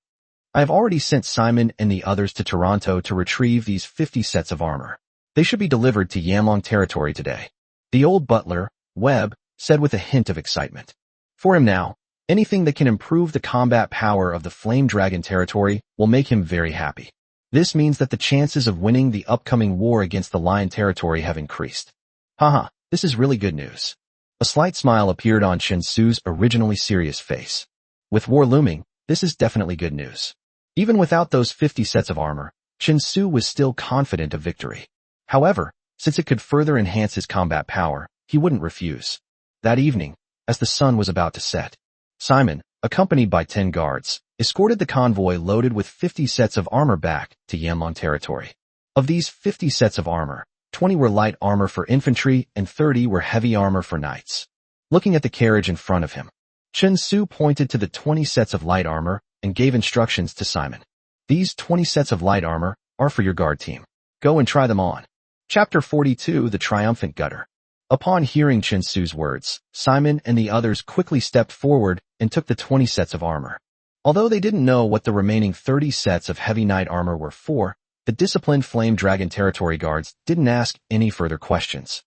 I have already sent Simon and the others to Toronto to retrieve these 50 sets of armor. They should be delivered to Yanlong territory today. The old butler, Webb, said with a hint of excitement. For him now, anything that can improve the combat power of the Flame Dragon territory will make him very happy. This means that the chances of winning the upcoming war against the Lion territory have increased. Haha. This is really good news. A slight smile appeared on Chen Su's originally serious face. With war looming, this is definitely good news. Even without those 50 sets of armor, Chen Su was still confident of victory. However, since it could further enhance his combat power, he wouldn't refuse. That evening, as the sun was about to set, Simon, accompanied by 10 guards, escorted the convoy loaded with 50 sets of armor back to Yanlong territory. Of these 50 sets of armor, 20 were light armor for infantry and 30 were heavy armor for knights. Looking at the carriage in front of him, Chen Su pointed to the 20 sets of light armor and gave instructions to Simon. These 20 sets of light armor are for your guard team. Go and try them on. Chapter 42, The Triumphant Gutter. Upon hearing Chen Su's words, Simon and the others quickly stepped forward and took the 20 sets of armor. Although they didn't know what the remaining 30 sets of heavy knight armor were for, the disciplined Flame Dragon territory guards didn't ask any further questions.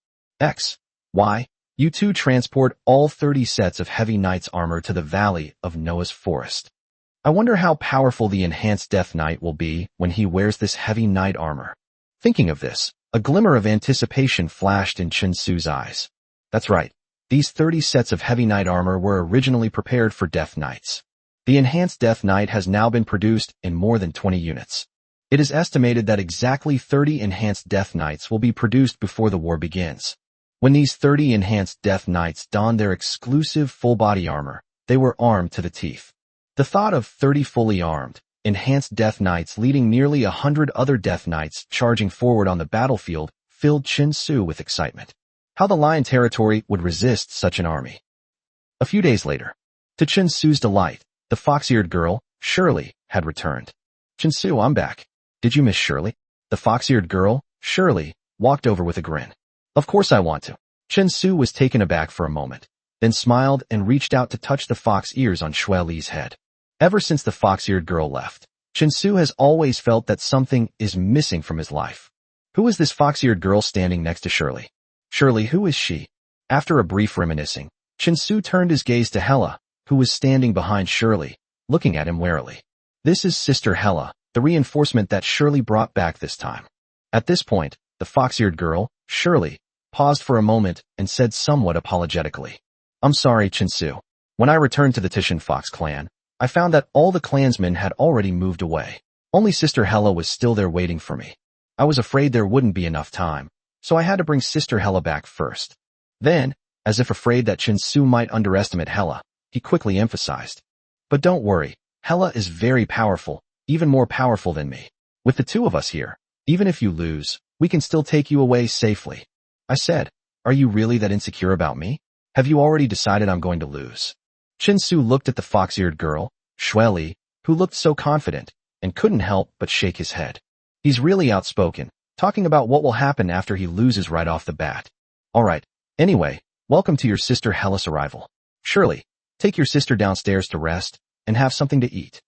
Y, you two transport all 30 sets of heavy knight's armor to the Valley of Noah's Forest. I wonder how powerful the enhanced Death Knight will be when he wears this heavy knight armor. Thinking of this, a glimmer of anticipation flashed in Chen Su's eyes. That's right, these 30 sets of heavy knight armor were originally prepared for Death Knights. The enhanced Death Knight has now been produced in more than 20 units. It is estimated that exactly 30 enhanced Death Knights will be produced before the war begins. When these 30 enhanced Death Knights donned their exclusive full-body armor, they were armed to the teeth. The thought of 30 fully armed, enhanced Death Knights leading nearly 100 other Death Knights charging forward on the battlefield filled Chen Su with excitement. How the Lion territory would resist such an army. A few days later, to Chen Su's delight, the fox-eared girl, Shirley, had returned. Chen Su, I'm back. Did you miss Shirley? The fox-eared girl, Shirley, walked over with a grin. Of course I want to. Chen Su was taken aback for a moment, then smiled and reached out to touch the fox ears on Shui Li's head. Ever since the fox-eared girl left, Chen Su has always felt that something is missing from his life. Who is this fox-eared girl standing next to Shirley? Shirley, who is she? After a brief reminiscing, Chen Su turned his gaze to Hella, who was standing behind Shirley, looking at him warily. This is Sister Hella, the reinforcement that Shirley brought back this time. At this point, the fox-eared girl, Shirley, paused for a moment and said somewhat apologetically. I'm sorry, Chen Su. When I returned to the Tishan Fox clan, I found that all the clansmen had already moved away. Only Sister Hella was still there waiting for me. I was afraid there wouldn't be enough time, so I had to bring Sister Hella back first. Then, as if afraid that Chen Su might underestimate Hella, he quickly emphasized. But don't worry, Hella is very powerful, even more powerful than me. With the two of us here, even if you lose, we can still take you away safely. I said, are you really that insecure about me? Have you already decided I'm going to lose? Chen Su looked at the fox-eared girl, Shui Li, who looked so confident, and couldn't help but shake his head. He's really outspoken, talking about what will happen after he loses right off the bat. Alright, anyway, welcome to your sister Hella's arrival. Shirley, take your sister downstairs to rest, and have something to eat.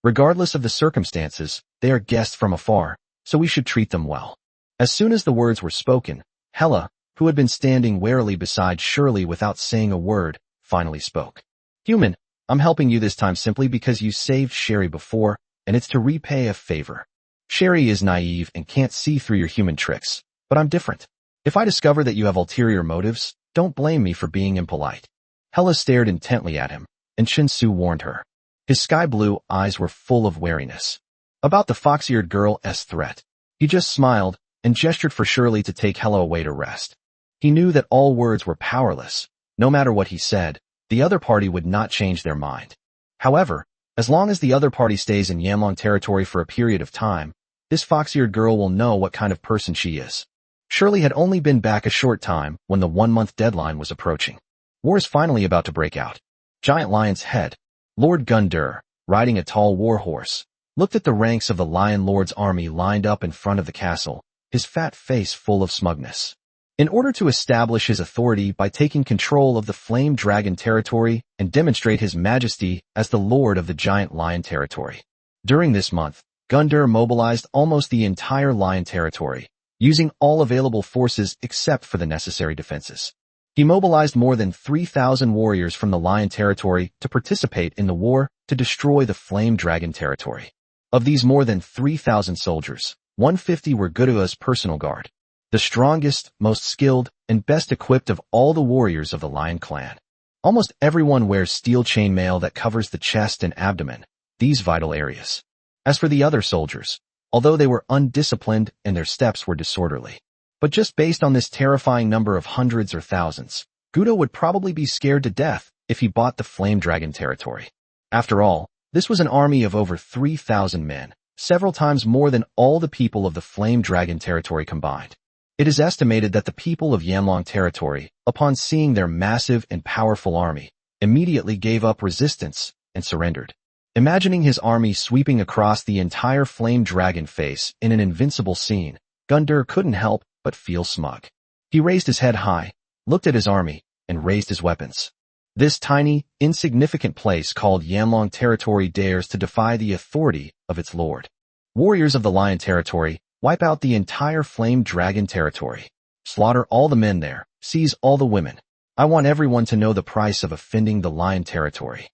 Regardless of the circumstances, they are guests from afar, so we should treat them well. As soon as the words were spoken, Hella, who had been standing warily beside Shirley without saying a word, finally spoke. Human, I'm helping you this time simply because you saved Sherry before, and it's to repay a favor. Sherry is naive and can't see through your human tricks, But I'm different. If I discover that you have ulterior motives, don't blame me for being impolite. Hela stared intently at him, and Shinsu warned her. His sky-blue eyes were full of wariness. About the fox-eared girl's threat, he just smiled and gestured for Shirley to take Hela away to rest. He knew that all words were powerless. No matter what he said, the other party would not change their mind. However, as long as the other party stays in Yanlong territory for a period of time, this fox-eared girl will know what kind of person she is. Shirley had only been back a short time when the 1-month deadline was approaching. War is finally about to break out. Giant Lion's head, Lord Gundur, riding a tall war horse, looked at the ranks of the Lion Lord's army lined up in front of the castle, his fat face full of smugness. In order to establish his authority by taking control of the Flame Dragon territory and demonstrate his majesty as the Lord of the Giant Lion territory. During this month, Gundur mobilized almost the entire Lion territory, using all available forces except for the necessary defenses. He mobilized more than 3,000 warriors from the Lion territory to participate in the war to destroy the Flame Dragon territory. Of these more than 3,000 soldiers, 150 were Gudua's personal guard, the strongest, most skilled, and best equipped of all the warriors of the Lion clan. Almost everyone wears steel chainmail that covers the chest and abdomen, these vital areas. As for the other soldiers, although they were undisciplined and their steps were disorderly, but just based on this terrifying number of hundreds or thousands, Gudua would probably be scared to death if he bought the Flame Dragon territory. After all, this was an army of over 3,000 men, several times more than all the people of the Flame Dragon territory combined. It is estimated that the people of Yanlong territory, upon seeing their massive and powerful army, immediately gave up resistance and surrendered. Imagining his army sweeping across the entire Flame Dragon face in an invincible scene, Gundur couldn't help but feel smug. He raised his head high, looked at his army, and raised his weapons. This tiny, insignificant place called Yanlong territory dares to defy the authority of its lord. Warriors of the Lion territory, wipe out the entire Flame Dragon territory. Slaughter all the men there, seize all the women. I want everyone to know the price of offending the Lion territory.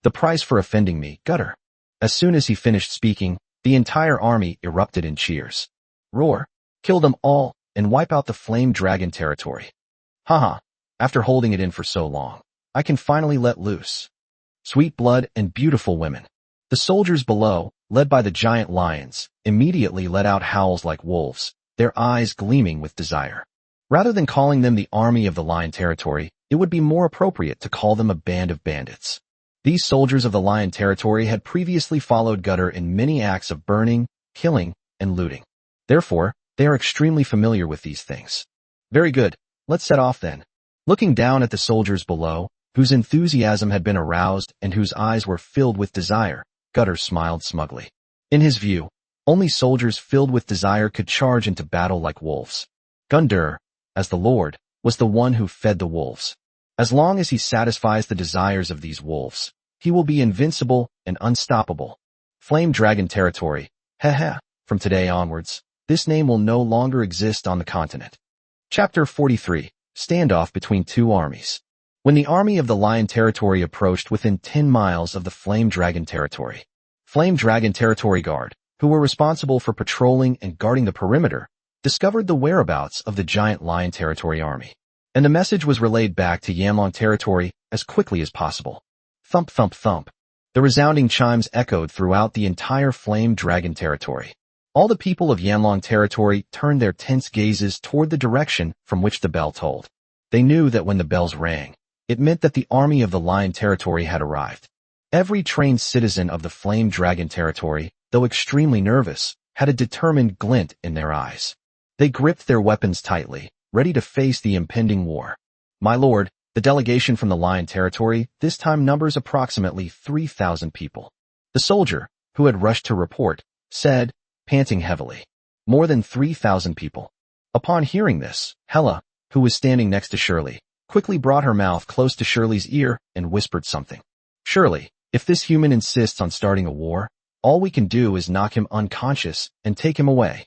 The price for offending me, Gundur. As soon as he finished speaking, the entire army erupted in cheers. Roar, kill them all, and wipe out the Flame Dragon territory. Haha, after holding it in for so long, I can finally let loose. Sweet blood and beautiful women. The soldiers below, led by the giant lions, immediately let out howls like wolves, their eyes gleaming with desire. Rather than calling them the army of the Lion territory, it would be more appropriate to call them a band of bandits. These soldiers of the Lion territory had previously followed Gundur in many acts of burning, killing, and looting. Therefore, they are extremely familiar with these things. Very good, let's set off then. Looking down at the soldiers below, whose enthusiasm had been aroused and whose eyes were filled with desire, Gundur smiled smugly. In his view, only soldiers filled with desire could charge into battle like wolves. Gundur, as the Lord, was the one who fed the wolves. As long as he satisfies the desires of these wolves, he will be invincible and unstoppable. Flame Dragon territory, heh. From today onwards, this name will no longer exist on the continent. Chapter 43, Standoff between two armies. When the army of the Lion territory approached within 10 miles of the Flame Dragon territory, Flame Dragon territory guard, who were responsible for patrolling and guarding the perimeter, discovered the whereabouts of the giant Lion territory army. And the message was relayed back to Yanlong territory as quickly as possible. Thump, thump, thump. The resounding chimes echoed throughout the entire Flame Dragon territory. All the people of Yanlong territory turned their tense gazes toward the direction from which the bell tolled. They knew that when the bells rang, it meant that the army of the Lion territory had arrived. Every trained citizen of the Flame Dragon territory, though extremely nervous, had a determined glint in their eyes. They gripped their weapons tightly, ready to face the impending war. My lord, the delegation from the Lion territory this time numbers approximately 3,000 people. The soldier, who had rushed to report, said, panting heavily. More than 3,000 people. Upon hearing this, Hela, who was standing next to Shirley, quickly brought her mouth close to Shirley's ear and whispered something. Shirley, if this human insists on starting a war, all we can do is knock him unconscious and take him away.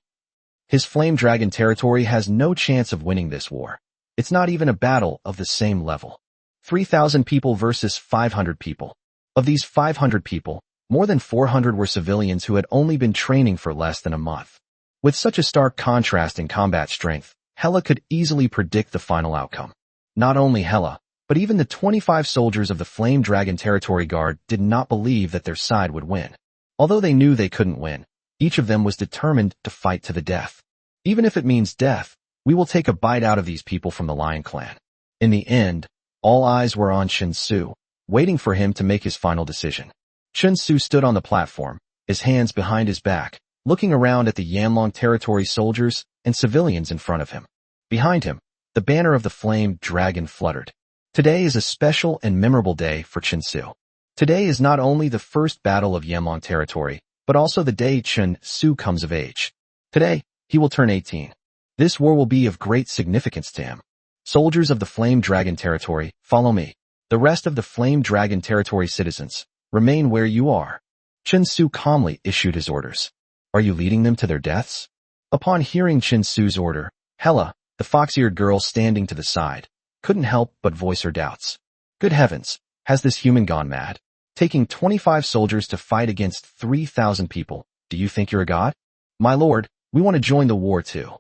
His Flame Dragon territory has no chance of winning this war. It's not even a battle of the same level. 3,000 people versus 500 people. Of these 500 people, more than 400 were civilians who had only been training for less than a month. With such a stark contrast in combat strength, Hela could easily predict the final outcome. Not only Hela, but even the 25 soldiers of the Flame Dragon Territory Guard did not believe that their side would win. Although they knew they couldn't win, each of them was determined to fight to the death. Even if it means death, we will take a bite out of these people from the Lion Clan. In the end, all eyes were on Chen Su, waiting for him to make his final decision. Chen Su stood on the platform, his hands behind his back, looking around at the Yanlong Territory soldiers and civilians in front of him. Behind him, the banner of the Flame Dragon fluttered. Today is a special and memorable day for Chen Su. Today is not only the first battle of Yanlong Territory, but also the day Chen Su comes of age. Today, he will turn 18. This war will be of great significance to him. Soldiers of the Flame Dragon Territory, follow me. The rest of the Flame Dragon Territory citizens, remain where you are. Chen Su calmly issued his orders. Are you leading them to their deaths? Upon hearing Chen Su's order, Hela, the fox-eared girl standing to the side, couldn't help but voice her doubts. Good heavens, has this human gone mad? Taking 25 soldiers to fight against 3,000 people, do you think you're a god? My lord, we want to join the war too.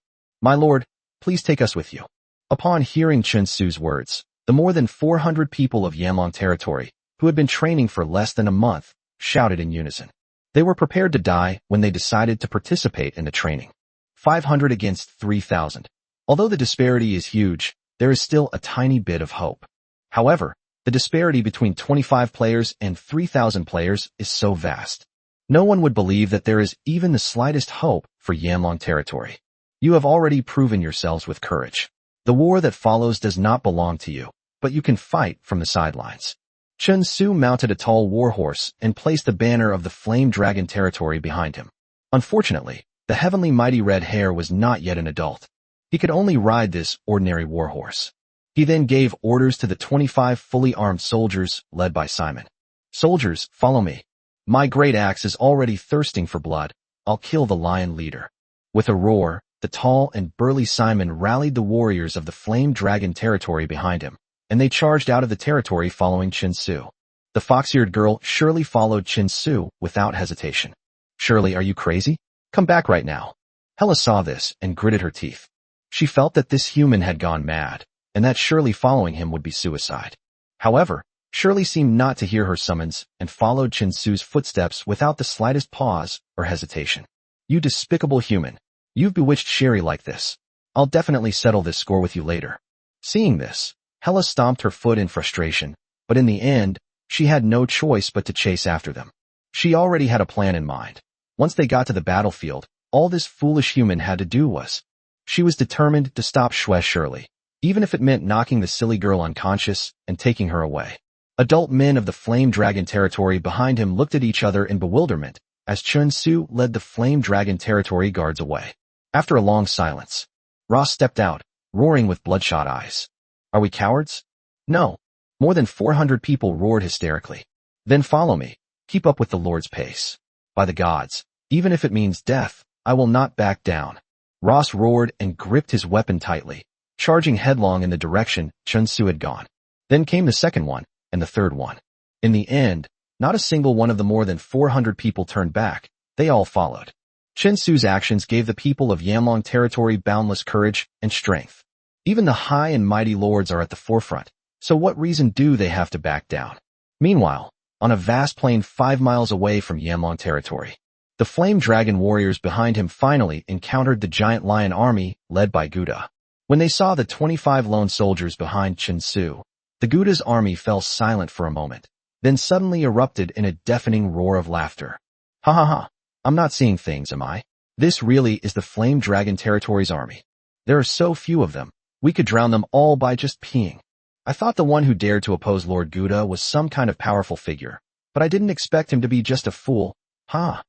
My lord, please take us with you. Upon hearing Chen Su's words, the more than 400 people of Yanlong Territory, who had been training for less than a month, shouted in unison. They were prepared to die when they decided to participate in the training. 500 against 3,000. Although the disparity is huge, there is still a tiny bit of hope. However, the disparity between 25 players and 3,000 players is so vast. No one would believe that there is even the slightest hope for Yanlong Territory. You have already proven yourselves with courage. The war that follows does not belong to you, but you can fight from the sidelines. Chen Su mounted a tall warhorse and placed the banner of the Flame Dragon Territory behind him. Unfortunately, the heavenly mighty red hare was not yet an adult. He could only ride this ordinary warhorse. He then gave orders to the 25 fully armed soldiers, led by Simon. Soldiers, follow me. My great axe is already thirsting for blood. I'll kill the lion leader. With a roar, the tall and burly Simon rallied the warriors of the Flame Dragon Territory behind him, and they charged out of the territory following Chen Su. The fox-eared girl surely followed Chen Su without hesitation. Surely, are you crazy? Come back right now. Hela saw this and gritted her teeth. She felt that this human had gone mad, and that surely following him would be suicide. However, Shirley seemed not to hear her summons and followed Chen Su's footsteps without the slightest pause or hesitation. You despicable human. You've bewitched Sherry like this. I'll definitely settle this score with you later. Seeing this, Hela stomped her foot in frustration, but in the end, she had no choice but to chase after them. She already had a plan in mind. Once they got to the battlefield, all this foolish human had to do was. She was determined to stop Shirley, even if it meant knocking the silly girl unconscious and taking her away. Adult men of the Flame Dragon Territory behind him looked at each other in bewilderment as Chen Su led the Flame Dragon Territory guards away. After a long silence, Ross stepped out, roaring with bloodshot eyes. Are we cowards? No. More than 400 people roared hysterically. Then follow me. Keep up with the Lord's pace. By the gods, even if it means death, I will not back down. Ross roared and gripped his weapon tightly, charging headlong in the direction Chen Su had gone. Then came the second one, and the third one. In the end, not a single one of the more than 400 people turned back. They all followed. Chen Su's actions gave the people of Yanlong Territory boundless courage and strength. Even the high and mighty lords are at the forefront, so what reason do they have to back down? Meanwhile, on a vast plain 5 miles away from Yanlong Territory, the Flame Dragon warriors behind him finally encountered the giant lion army led by Gouda. When they saw the 25 lone soldiers behind Chen Su, the Gouda's army fell silent for a moment, then suddenly erupted in a deafening roar of laughter. Ha ha ha, I'm not seeing things, am I? This really is the Flame Dragon Territory's army. There are so few of them, we could drown them all by just peeing. I thought the one who dared to oppose Lord Gouda was some kind of powerful figure, but I didn't expect him to be just a fool, huh?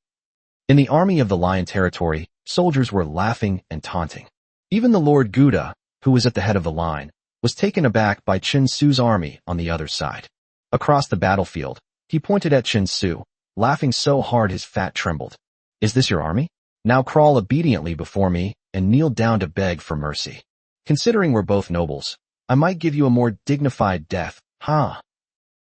In the army of the Lion Territory, soldiers were laughing and taunting. Even the Lord Gouda, who was at the head of the line, was taken aback by Chen Su's army on the other side. Across the battlefield, he pointed at Chen Su, laughing so hard his fat trembled. Is this your army? Now crawl obediently before me and kneel down to beg for mercy. Considering we're both nobles, I might give you a more dignified death, huh?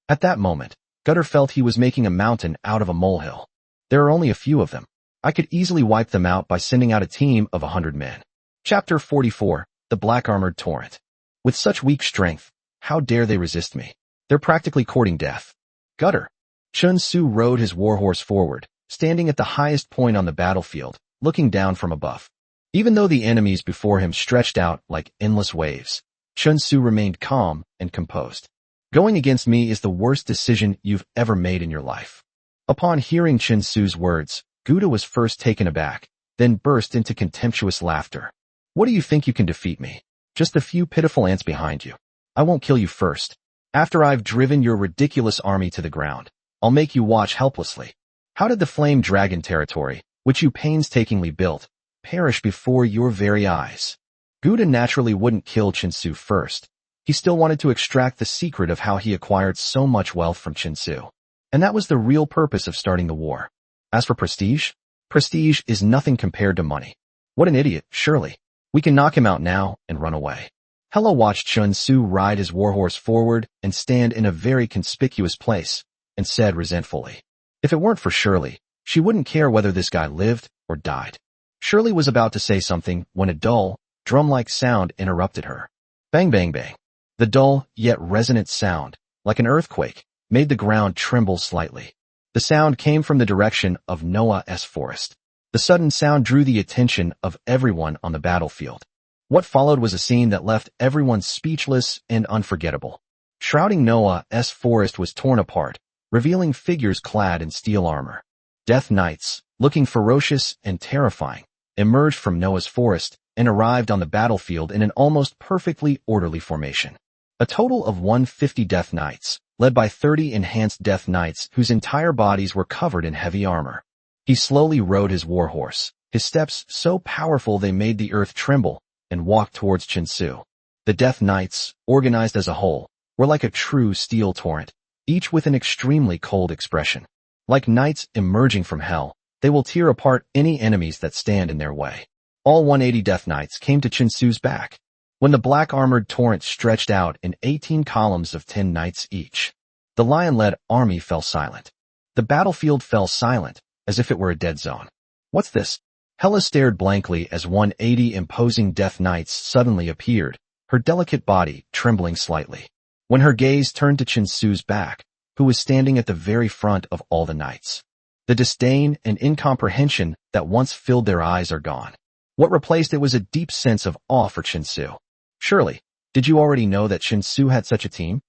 At that moment, Gutter felt he was making a mountain out of a molehill. There are only a few of them. I could easily wipe them out by sending out a team of 100 men. Chapter 44. The Black Armored Torrent. With such weak strength, how dare they resist me? They're practically courting death. Gutter. Chun Tsu rode his warhorse forward, standing at the highest point on the battlefield, looking down from above. Even though the enemies before him stretched out like endless waves, Chun Tsu remained calm and composed. Going against me is the worst decision you've ever made in your life. Upon hearing Chun Tsu's words, Guda was first taken aback, then burst into contemptuous laughter. What do you think you can defeat me? Just a few pitiful ants behind you. I won't kill you first. After I've driven your ridiculous army to the ground, I'll make you watch helplessly. How did the Flame Dragon territory, which you painstakingly built, perish before your very eyes? Guda naturally wouldn't kill Chun Tsu first. He still wanted to extract the secret of how he acquired so much wealth from Chun Tsu. And that was the real purpose of starting the war. As for prestige, prestige is nothing compared to money. What an idiot, surely. We can knock him out now and run away. Hela watched Chun Tsu ride his warhorse forward and stand in a very conspicuous place, and said resentfully, if it weren't for Shirley, she wouldn't care whether this guy lived or died. Shirley was about to say something when a dull, drum-like sound interrupted her. Bang bang bang. The dull, yet resonant sound, like an earthquake, made the ground tremble slightly. The sound came from the direction of Noah's forest. The sudden sound drew the attention of everyone on the battlefield. What followed was a scene that left everyone speechless and unforgettable. Shrouding Noah's forest was torn apart, revealing figures clad in steel armor. Death Knights, looking ferocious and terrifying, emerged from Noah's forest and arrived on the battlefield in an almost perfectly orderly formation. A total of 150 Death Knights, led by 30 enhanced Death Knights whose entire bodies were covered in heavy armor. He slowly rode his warhorse, his steps so powerful they made the earth tremble, and walked towards Chun Tsu. The Death Knights, organized as a whole, were like a true steel torrent, each with an extremely cold expression. Like knights emerging from hell, they will tear apart any enemies that stand in their way. All 180 Death Knights came to Chun Tsu's back. When the black armored torrent stretched out in 18 columns of 10 knights each, the lion-led army fell silent. The battlefield fell silent, as if it were a dead zone. What's this? Hela stared blankly as 180 imposing Death Knights suddenly appeared, her delicate body trembling slightly. When her gaze turned to Chun Tsu's back, who was standing at the very front of all the knights, the disdain and incomprehension that once filled their eyes are gone. What replaced it was a deep sense of awe for Chun Tsu. Surely, did you already know that Chun Tsu had such a team?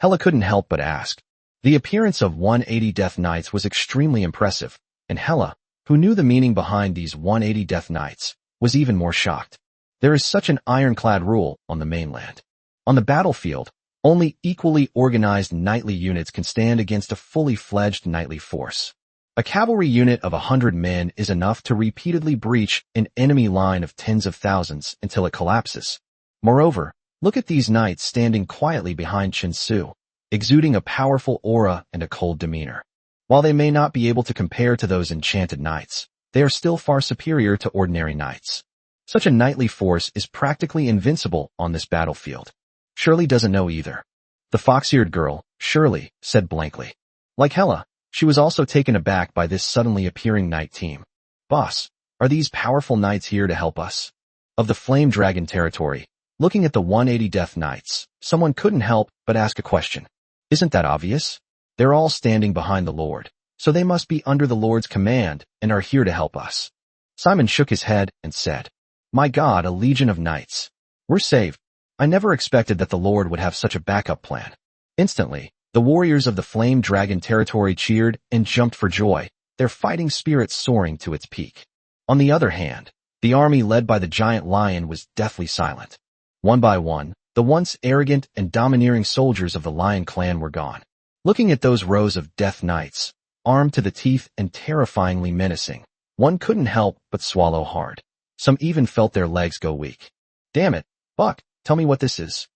Hela couldn't help but ask. The appearance of 180 Death Knights was extremely impressive, and Hela, who knew the meaning behind these 180 Death Knights, was even more shocked. There is such an ironclad rule on the mainland. On the battlefield, only equally organized knightly units can stand against a fully fledged knightly force. A cavalry unit of 100 men is enough to repeatedly breach an enemy line of tens of thousands until it collapses. Moreover, look at these knights standing quietly behind Chun Tsu, exuding a powerful aura and a cold demeanor. While they may not be able to compare to those enchanted knights, they are still far superior to ordinary knights. Such a knightly force is practically invincible on this battlefield. Shirley doesn't know either. The fox-eared girl, Shirley, said blankly. Like Hela, she was also taken aback by this suddenly appearing knight team. Boss, are these powerful knights here to help us? Of the Flame Dragon territory, looking at the 180 Death Knights, someone couldn't help but ask a question. Isn't that obvious? They're all standing behind the Lord, so they must be under the Lord's command and are here to help us. Simon shook his head and said, My God, a legion of knights. We're saved. I never expected that the Lord would have such a backup plan. Instantly, the warriors of the Flame Dragon territory cheered and jumped for joy, their fighting spirits soaring to its peak. On the other hand, the army led by the giant lion was deathly silent. One by one, the once arrogant and domineering soldiers of the Lion clan were gone. Looking at those rows of Death Knights, armed to the teeth and terrifyingly menacing, one couldn't help but swallow hard. Some even felt their legs go weak. Damn it, Buck, tell me what this is.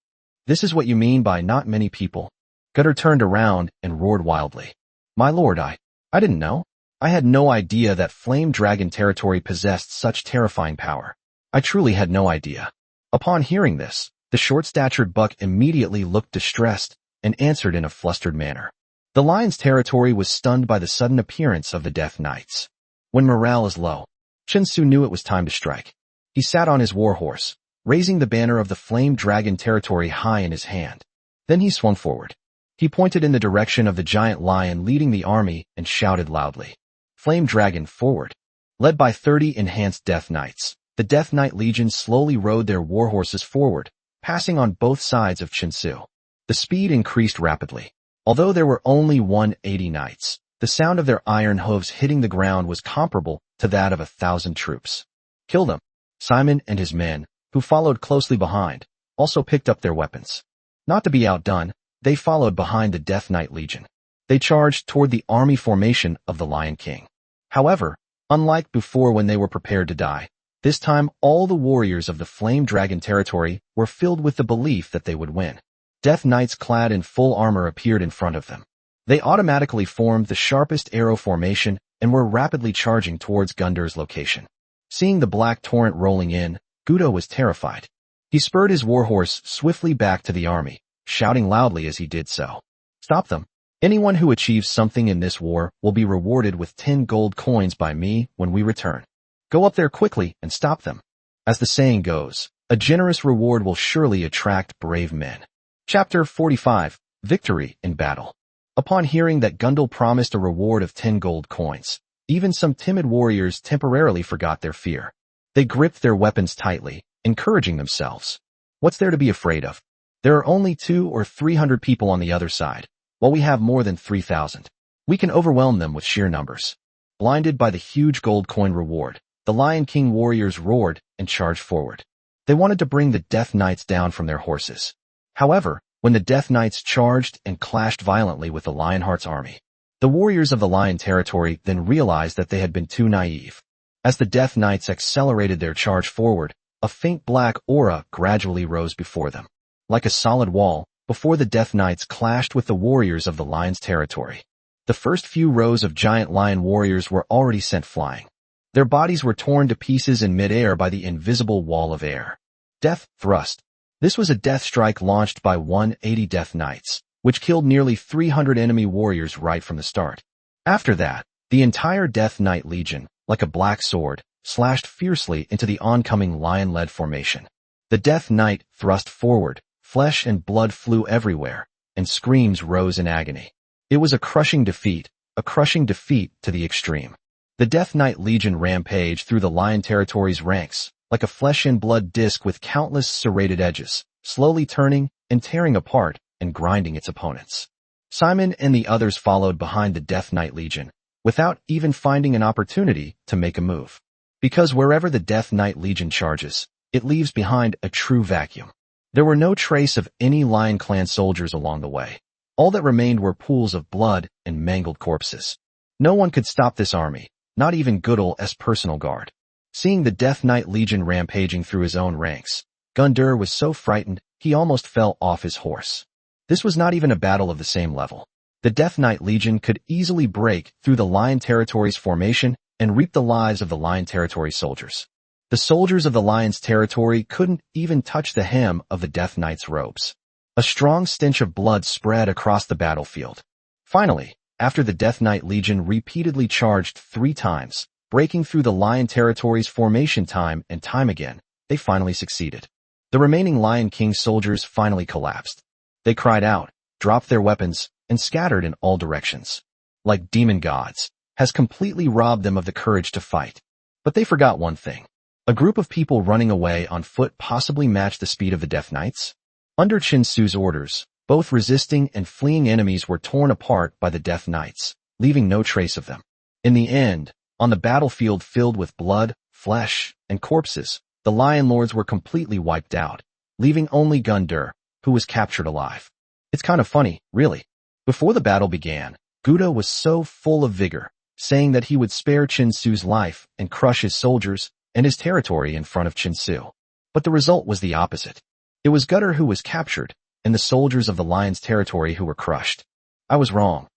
This is what you mean by not many people? Gutter turned around and roared wildly. My lord, I didn't know. I had no idea that Flame Dragon territory possessed such terrifying power. I truly had no idea. Upon hearing this, the short-statured Buck immediately looked distressed and answered in a flustered manner. The lion's territory was stunned by the sudden appearance of the Death Knights. When morale is low, Chen Su knew it was time to strike. He sat on his warhorse, raising the banner of the Flame Dragon territory high in his hand. Then he swung forward. He pointed in the direction of the giant lion leading the army and shouted loudly, "Flame Dragon, forward!" Led by 30 enhanced Death Knights, the Death Knight Legion slowly rode their warhorses forward, passing on both sides of Chen Su. The speed increased rapidly. Although there were only 180 knights, the sound of their iron hooves hitting the ground was comparable to that of 1,000 troops. "Kill them!" Simon and his men, who followed closely behind, also picked up their weapons. Not to be outdone, they followed behind the Death Knight Legion. They charged toward the army formation of the Lion King. However, unlike before when they were prepared to die, this time all the warriors of the Flame Dragon territory were filled with the belief that they would win. Death Knights clad in full armor appeared in front of them. They automatically formed the sharpest arrow formation and were rapidly charging towards Gundur's location. Seeing the black torrent rolling in, Gudo was terrified. He spurred his warhorse swiftly back to the army, shouting loudly as he did so, "Stop them! Anyone who achieves something in this war will be rewarded with 10 gold coins by me when we return. Go up there quickly and stop them." As the saying goes, a generous reward will surely attract brave men. Chapter 45, Victory in Battle. Upon hearing that Gundul promised a reward of 10 gold coins, even some timid warriors temporarily forgot their fear. They gripped their weapons tightly, encouraging themselves. What's there to be afraid of? There are only 200 or 300 people on the other side, while we have more than 3,000. We can overwhelm them with sheer numbers. Blinded by the huge gold coin reward, the Lion King warriors roared and charged forward. They wanted to bring the Death Knights down from their horses. However, when the Death Knights charged and clashed violently with the Lionheart's army, the warriors of the Lion territory then realized that they had been too naive. As the Death Knights accelerated their charge forward, a faint black aura gradually rose before them. Like a solid wall, before the Death Knights clashed with the warriors of the Lion's territory. The first few rows of giant lion warriors were already sent flying. Their bodies were torn to pieces in midair by the invisible wall of air. Death Thrust. This was a death strike launched by 180 Death Knights, which killed nearly 300 enemy warriors right from the start. After that, the entire Death Knight Legion, like a black sword, slashed fiercely into the oncoming lion-led formation. The Death Knight thrust forward, flesh and blood flew everywhere, and screams rose in agony. It was a crushing defeat to the extreme. The Death Knight Legion rampaged through the Lion territory's ranks, like a flesh and blood disc with countless serrated edges, slowly turning and tearing apart and grinding its opponents. Simon and the others followed behind the Death Knight Legion, without even finding an opportunity to make a move. Because wherever the Death Knight Legion charges, it leaves behind a true vacuum. There were no trace of any Lion Clan soldiers along the way. All that remained were pools of blood and mangled corpses. No one could stop this army, not even Gundul's personal guard. Seeing the Death Knight Legion rampaging through his own ranks, Gundur was so frightened he almost fell off his horse. This was not even a battle of the same level. The Death Knight Legion could easily break through the Lion territory's formation and reap the lives of the Lion territory soldiers. The soldiers of the Lion's territory couldn't even touch the hem of the Death Knight's robes. A strong stench of blood spread across the battlefield. Finally, after the Death Knight Legion repeatedly charged 3 times, breaking through the Lion territory's formation time and time again, they finally succeeded. The remaining Lion King soldiers finally collapsed. They cried out, dropped their weapons, and scattered in all directions. Like demon gods, has completely robbed them of the courage to fight. But they forgot one thing. A group of people running away on foot possibly matched the speed of the Death Knights? Under Chen Su's orders, both resisting and fleeing enemies were torn apart by the Death Knights, leaving no trace of them. In the end, on the battlefield filled with blood, flesh, and corpses, the Lion Lords were completely wiped out, leaving only Gundur, who was captured alive. It's kind of funny, really. Before the battle began, Gudo was so full of vigor, saying that he would spare Chen Su's life and crush his soldiers and his territory in front of Chen Su. But the result was the opposite. It was Gundur who was captured, and the soldiers of the Lion's territory who were crushed. I was wrong.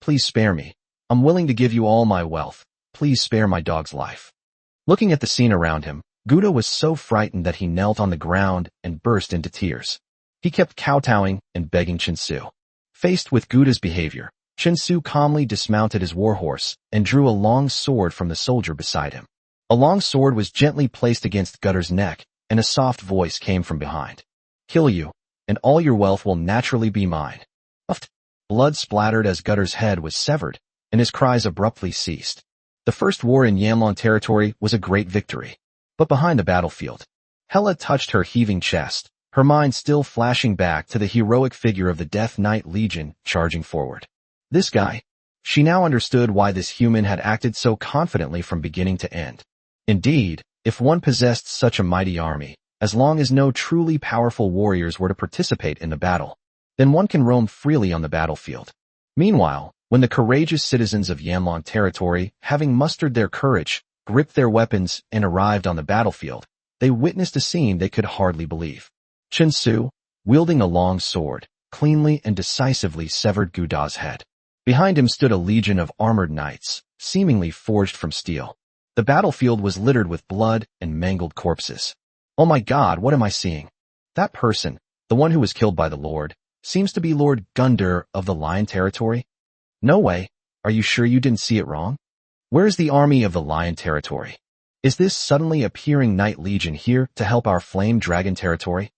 Please spare me. I'm willing to give you all my wealth. Please spare my dog's life. Looking at the scene around him, Gudo was so frightened that he knelt on the ground and burst into tears. He kept kowtowing and begging Chen Su. Faced with Gudo's behavior, Chen Su calmly dismounted his warhorse and drew a long sword from the soldier beside him. A long sword was gently placed against Gutter's neck, and a soft voice came from behind. "Kill you, and all your wealth will naturally be mine." Uft. Blood splattered as Gutter's head was severed, and his cries abruptly ceased. The first war in Yanlong territory was a great victory. But behind the battlefield, Hela touched her heaving chest, her mind still flashing back to the heroic figure of the Death Knight Legion charging forward. This guy. She now understood why this human had acted so confidently from beginning to end. Indeed, if one possessed such a mighty army, as long as no truly powerful warriors were to participate in the battle, then one can roam freely on the battlefield. Meanwhile, when the courageous citizens of Yanlong territory, having mustered their courage, gripped their weapons, and arrived on the battlefield, they witnessed a scene they could hardly believe. Chen Su, wielding a long sword, cleanly and decisively severed Gu Da's head. Behind him stood a legion of armored knights, seemingly forged from steel. The battlefield was littered with blood and mangled corpses. Oh my God, what am I seeing? That person, the one who was killed by the Lord, seems to be Lord Gundyr of the Lion Territory? No way. Are you sure you didn't see it wrong? Where is the army of the Lion Territory? Is this suddenly appearing Knight Legion here to help our Flame Dragon Territory?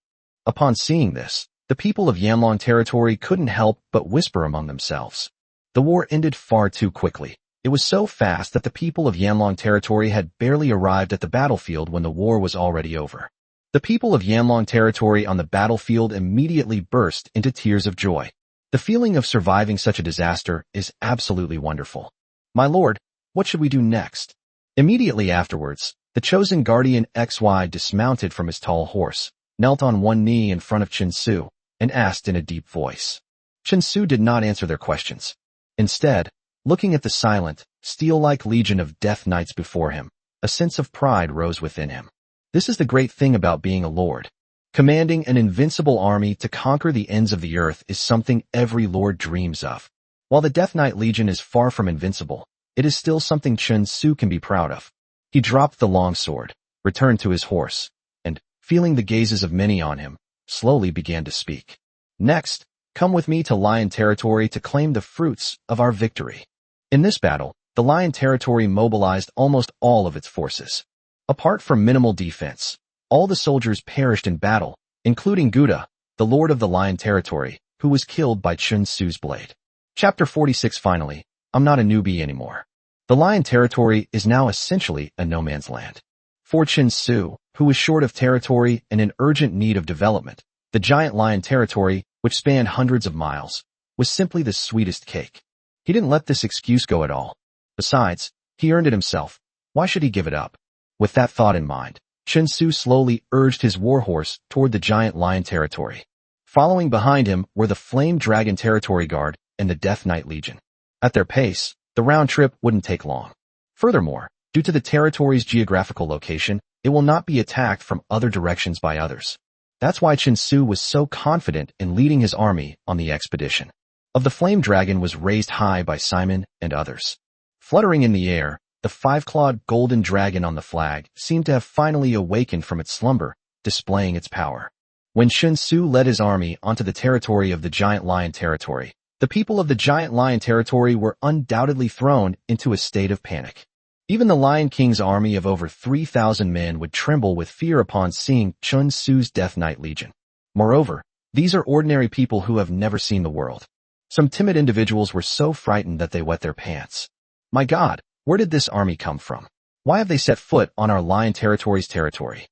Upon seeing this, the people of Yanlong Territory couldn't help but whisper among themselves. The war ended far too quickly. It was so fast that the people of Yanlong Territory had barely arrived at the battlefield when the war was already over. The people of Yanlong Territory on the battlefield immediately burst into tears of joy. The feeling of surviving such a disaster is absolutely wonderful. My lord, what should we do next? Immediately afterwards, the chosen guardian XY dismounted from his tall horse, knelt on one knee in front of Chen Su, and asked in a deep voice. Chen Su did not answer their questions. Instead, looking at the silent, steel-like legion of death knights before him, a sense of pride rose within him. This is the great thing about being a lord. Commanding an invincible army to conquer the ends of the earth is something every lord dreams of. While the Death Knight Legion is far from invincible, it is still something Chen Su can be proud of. He dropped the long sword, returned to his horse, and, feeling the gazes of many on him, slowly began to speak. Next, come with me to Lion Territory to claim the fruits of our victory. In this battle, the Lion Territory mobilized almost all of its forces. Apart from minimal defense, all the soldiers perished in battle, including Gu Da, the Lord of the Lion Territory, who was killed by Chen Su's blade. Chapter 46. Finally, I'm not a newbie anymore. The Lion Territory is now essentially a no man's land. For Chen Su, who was short of territory and in urgent need of development, the giant Lion Territory, which spanned hundreds of miles, was simply the sweetest cake. He didn't let this excuse go at all. Besides, he earned it himself. Why should he give it up? With that thought in mind, Chen Su slowly urged his warhorse toward the giant Lion Territory. Following behind him were the Flame Dragon Territory Guard and the Death Knight Legion. At their pace, the round trip wouldn't take long. Furthermore, due to the territory's geographical location, it will not be attacked from other directions by others. That's why Chen Su was so confident in leading his army on the expedition. Of the Flame Dragon was raised high by Simon and others. Fluttering in the air, the five-clawed golden dragon on the flag seemed to have finally awakened from its slumber, displaying its power. When Chen Su led his army onto the territory of the Giant Lion Territory, the people of the Giant Lion Territory were undoubtedly thrown into a state of panic. Even the Lion King's army of over 3,000 men would tremble with fear upon seeing Chen Su's Death Knight Legion. Moreover, these are ordinary people who have never seen the world. Some timid individuals were so frightened that they wet their pants. My God, where did this army come from? Why have they set foot on our Lion Territory's territory?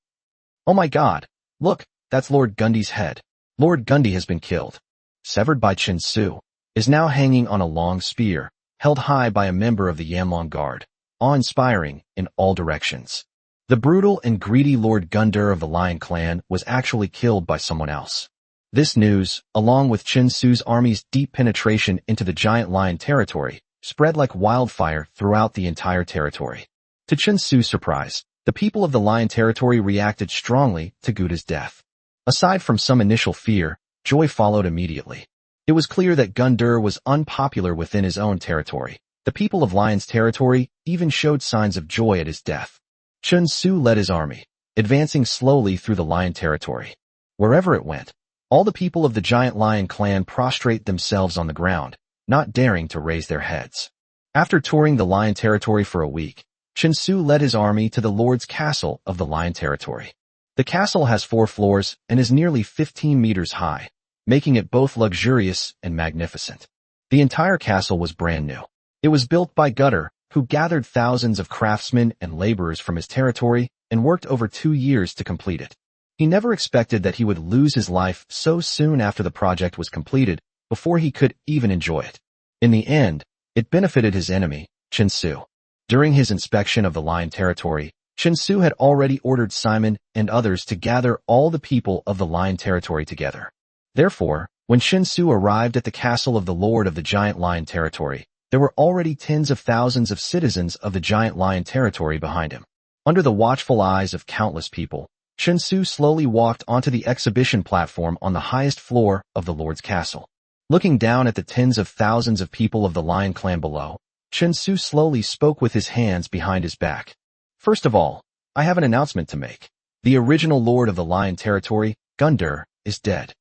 Oh my God, look, that's Lord Gundy's head. Lord Gundy has been killed. Severed by Chen Su, is now hanging on a long spear, held high by a member of the Yanlong Guard, awe-inspiring in all directions. The brutal and greedy Lord Gundyr of the Lion Clan was actually killed by someone else. This news, along with Chen Su's army's deep penetration into the Giant Lion Territory, spread like wildfire throughout the entire territory. To Chen Su's surprise, the people of the Lion Territory reacted strongly to Gu Da's death. Aside from some initial fear, joy followed immediately. It was clear that Gundyr was unpopular within his own territory. The people of Lion's Territory even showed signs of joy at his death. Chen Su led his army, advancing slowly through the Lion Territory. Wherever it went, all the people of the Giant Lion Clan prostrate themselves on the ground, not daring to raise their heads. After touring the Lion territory for a week, Chen Su led his army to the Lord's castle of the Lion territory. The castle has 4 floors and is nearly 15 meters high, making it both luxurious and magnificent. The entire castle was brand new. It was built by Gutter, who gathered thousands of craftsmen and laborers from his territory and worked over 2 years to complete it. He never expected that he would lose his life so soon after the project was completed, before he could even enjoy it. In the end, it benefited his enemy, Chen Su. During his inspection of the Lion territory, Chen Su had already ordered Simon and others to gather all the people of the Lion territory together. Therefore, when Chen Su arrived at the castle of the Lord of the Giant Lion territory, there were already tens of thousands of citizens of the Giant Lion territory behind him. Under the watchful eyes of countless people, Chen Su slowly walked onto the exhibition platform on the highest floor of the Lord's castle. Looking down at the tens of thousands of people of the Lion clan below, Chen Su slowly spoke with his hands behind his back. First of all, I have an announcement to make. The original Lord of the Lion territory, Gunder, is dead.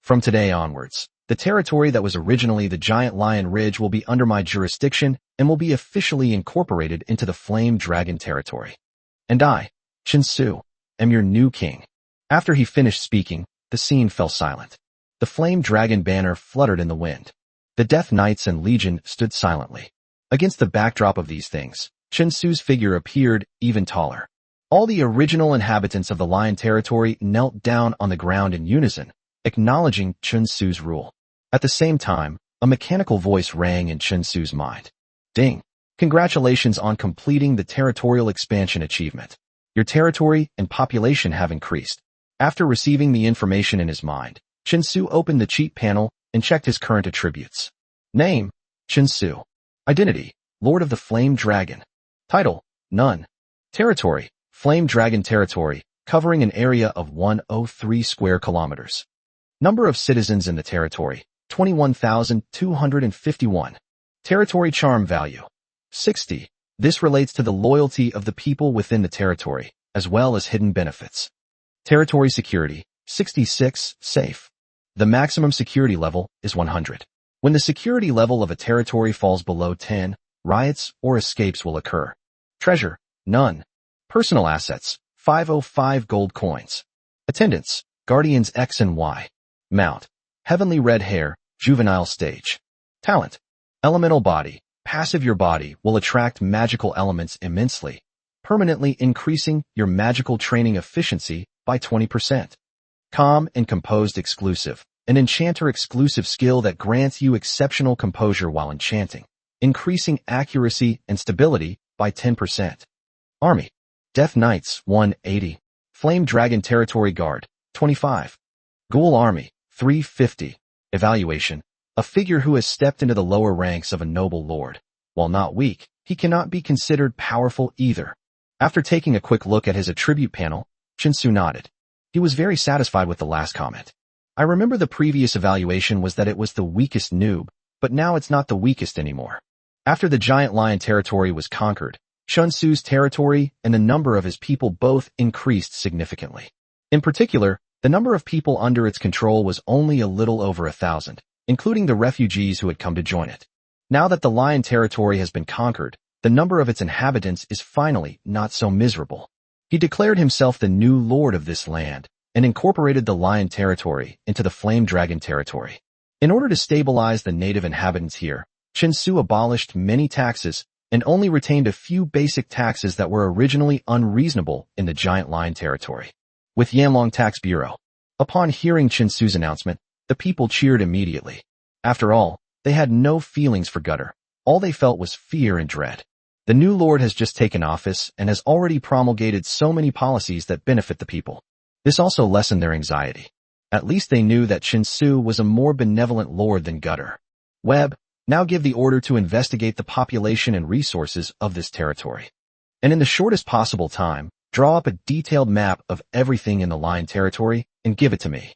From today onwards, the territory that was originally the Giant Lion Ridge will be under my jurisdiction and will be officially incorporated into the Flame Dragon territory. And I, Chen Su, am your new king. After he finished speaking, the scene fell silent. The Flame Dragon banner fluttered in the wind. The Death Knights and Legion stood silently. Against the backdrop of these things, Chen Su's figure appeared even taller. All the original inhabitants of the Lion territory knelt down on the ground in unison, acknowledging Chen Su's rule. At the same time, a mechanical voice rang in Chen Su's mind. Ding! Congratulations on completing the territorial expansion achievement. Your territory and population have increased. After receiving the information in his mind, Chen Su opened the cheat panel and checked his current attributes. Name, Chen Su. Identity, Lord of the Flame Dragon. Title, None. Territory, Flame Dragon territory, covering an area of 103 square kilometers. Number of citizens in the territory, 21,251. Territory charm value, 60. This relates to the loyalty of the people within the territory, as well as hidden benefits. Territory security, 66, safe. The maximum security level is 100. When the security level of a territory falls below 10, riots or escapes will occur. Treasure, none. Personal assets, 505 gold coins. Attendants, Guardians X and Y. Mount, Heavenly Red Hair, Juvenile Stage. Talent, Elemental Body. Passive your body will attract magical elements immensely, permanently increasing your magical training efficiency by 20%. Calm and Composed Exclusive, an enchanter exclusive skill that grants you exceptional composure while enchanting, increasing accuracy and stability by 10%. Army, Death Knights, 180. Flame Dragon Territory Guard, 25. Ghoul Army, 350. Evaluation, a figure who has stepped into the lower ranks of a noble lord. While not weak, he cannot be considered powerful either. After taking a quick look at his attribute panel, Chen Su nodded. He was very satisfied with the last comment. I remember the previous evaluation was that it was the weakest noob, but now it's not the weakest anymore. After the Giant Lion territory was conquered, Chen Su's territory and the number of his people both increased significantly. In particular, the number of people under its control was only a little over 1,000, including the refugees who had come to join it. Now that the Lion territory has been conquered, the number of its inhabitants is finally not so miserable. He declared himself the new lord of this land and incorporated the Lion territory into the Flame Dragon territory. In order to stabilize the native inhabitants here, Chen Su abolished many taxes and only retained a few basic taxes that were originally unreasonable in the Giant Lion territory. With Yanlong Tax Bureau. Upon hearing Chen Su's announcement, the people cheered immediately. After all, they had no feelings for Gutter. All they felt was fear and dread. The new lord has just taken office and has already promulgated so many policies that benefit the people. This also lessened their anxiety. At least they knew that Chen Su was a more benevolent lord than Gutter. Webb, now give the order to investigate the population and resources of this territory. And in the shortest possible time, draw up a detailed map of everything in the Lion territory and give it to me.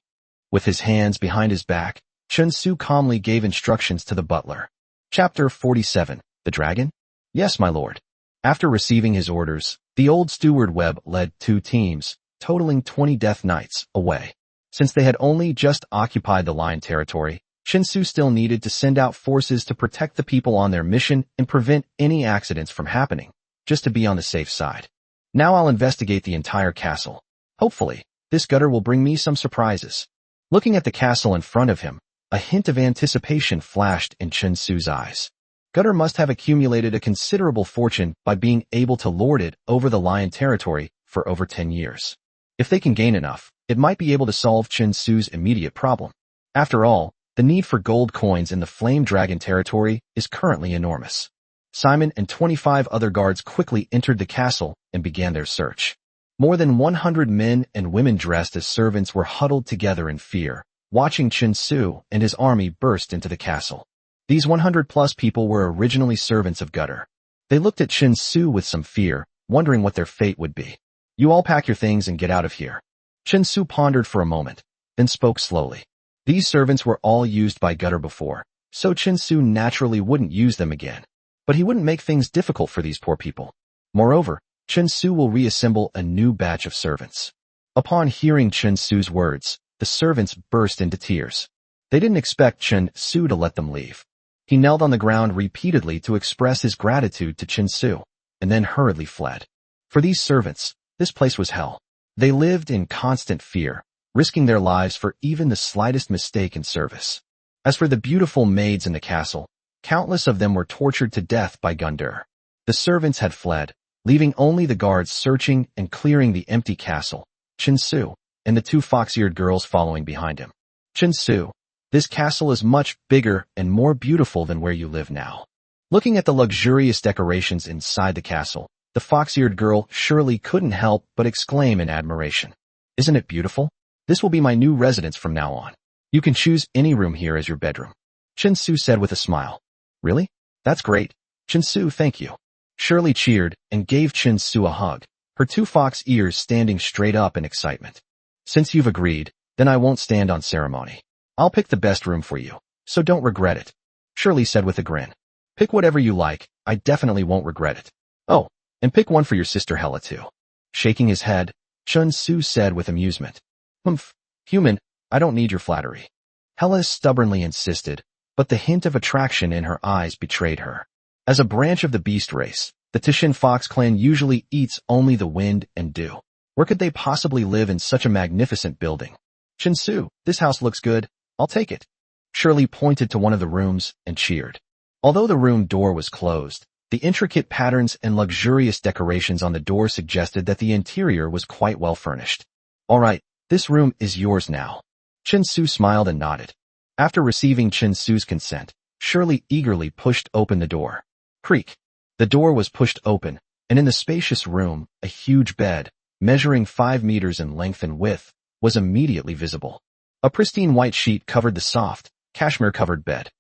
With his hands behind his back, Chen Su calmly gave instructions to the butler. Chapter 47. The Dragon? Yes, my lord. After receiving his orders, the old steward Webb led 2 teams, totaling 20 Death Knights, away. Since they had only just occupied the Lion territory, Chinsu still needed to send out forces to protect the people on their mission and prevent any accidents from happening, just to be on the safe side. Now I'll investigate the entire castle. Hopefully, this gutter will bring me some surprises. Looking at the castle in front of him, a hint of anticipation flashed in Chinsu's eyes. Gutter must have accumulated a considerable fortune by being able to lord it over the Lion territory for over 10 years. If they can gain enough, it might be able to solve Chinsu's immediate problem. After all, the need for gold coins in the Flame Dragon territory is currently enormous. Simon and 25 other guards quickly entered the castle and began their search. More than 100 men and women dressed as servants were huddled together in fear, watching Chinsu and his army burst into the castle. These 100-plus people were originally servants of Gutter. They looked at Chinsu with some fear, wondering what their fate would be. "You all pack your things and get out of here." Chinsu pondered for a moment, then spoke slowly. These servants were all used by Gutter before, so Chinsu naturally wouldn't use them again. But he wouldn't make things difficult for these poor people. Moreover, Chinsu will reassemble a new batch of servants. Upon hearing Chinsu's words, the servants burst into tears. They didn't expect Chinsu to let them leave. He knelt on the ground repeatedly to express his gratitude to Chinsu, and then hurriedly fled. For these servants, this place was hell. They lived in constant fear, risking their lives for even the slightest mistake in service. As for the beautiful maids in the castle, countless of them were tortured to death by Gundur. The servants had fled, leaving only the guards searching and clearing the empty castle, Chinsu, and the two fox-eared girls following behind him. "Chinsu, this castle is much bigger and more beautiful than where you live now." Looking at the luxurious decorations inside the castle, the fox-eared girl surely couldn't help but exclaim in admiration. "Isn't it beautiful? This will be my new residence from now on. You can choose any room here as your bedroom," Chinsu said with a smile. "Really? That's great. Chinsu, thank you." Shirley cheered and gave Chinsu a hug, her two fox ears standing straight up in excitement. "Since you've agreed, then I won't stand on ceremony. I'll pick the best room for you, so don't regret it," Shirley said with a grin. "Pick whatever you like, I definitely won't regret it. Oh, and pick one for your sister Hella too." Shaking his head, Chinsu said with amusement. "Humph, human, I don't need your flattery." Hella stubbornly insisted, but the hint of attraction in her eyes betrayed her. As a branch of the beast race, the Tishin Fox clan usually eats only the wind and dew. Where could they possibly live in such a magnificent building? "Chinsu, this house looks good. I'll take it." Shirley pointed to one of the rooms and cheered. Although the room door was closed, the intricate patterns and luxurious decorations on the door suggested that the interior was quite well furnished. "All right, this room is yours now." Chinsu smiled and nodded. After receiving Chinsu's consent, Shirley eagerly pushed open the door. Creak. The door was pushed open, and in the spacious room, a huge bed, measuring 5 meters in length and width, was immediately visible. A pristine white sheet covered the soft, cashmere-covered bed.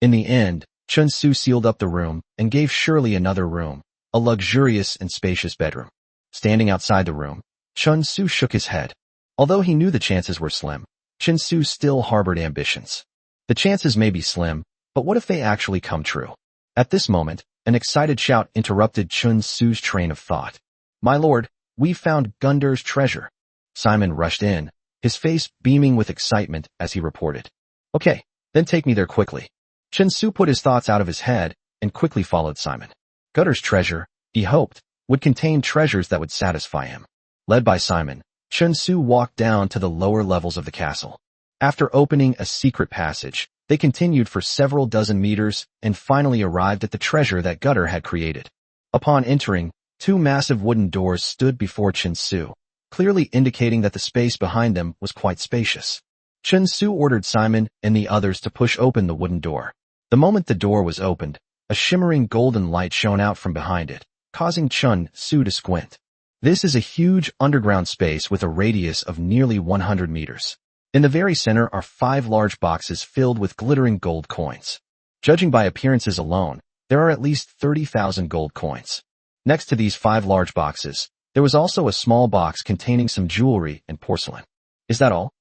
In the end, Chinsu sealed up the room and gave Shirley another room, a luxurious and spacious bedroom. Standing outside the room, Chinsu shook his head. Although he knew the chances were slim, Chinsu still harbored ambitions. The chances may be slim, but what if they actually come true? At this moment, an excited shout interrupted Chinsu's train of thought. "My lord, we've found Gundur's treasure." Simon rushed in, his face beaming with excitement as he reported. "Okay, then take me there quickly." Chinsu put his thoughts out of his head and quickly followed Simon. Gundur's treasure, he hoped, would contain treasures that would satisfy him. Led by Simon, Chinsu walked down to the lower levels of the castle. After opening a secret passage, they continued for several dozen meters and finally arrived at the treasure that Gutter had created. Upon entering, 2 massive wooden doors stood before Chinsu, clearly indicating that the space behind them was quite spacious. Chinsu ordered Simon and the others to push open the wooden door. The moment the door was opened, a shimmering golden light shone out from behind it, causing Chinsu to squint. This is a huge underground space with a radius of nearly 100 meters. In the very center are 5 large boxes filled with glittering gold coins. Judging by appearances alone, there are at least 30,000 gold coins. Next to these 5 large boxes, there was also a small box containing some jewelry and porcelain. "Is that all?"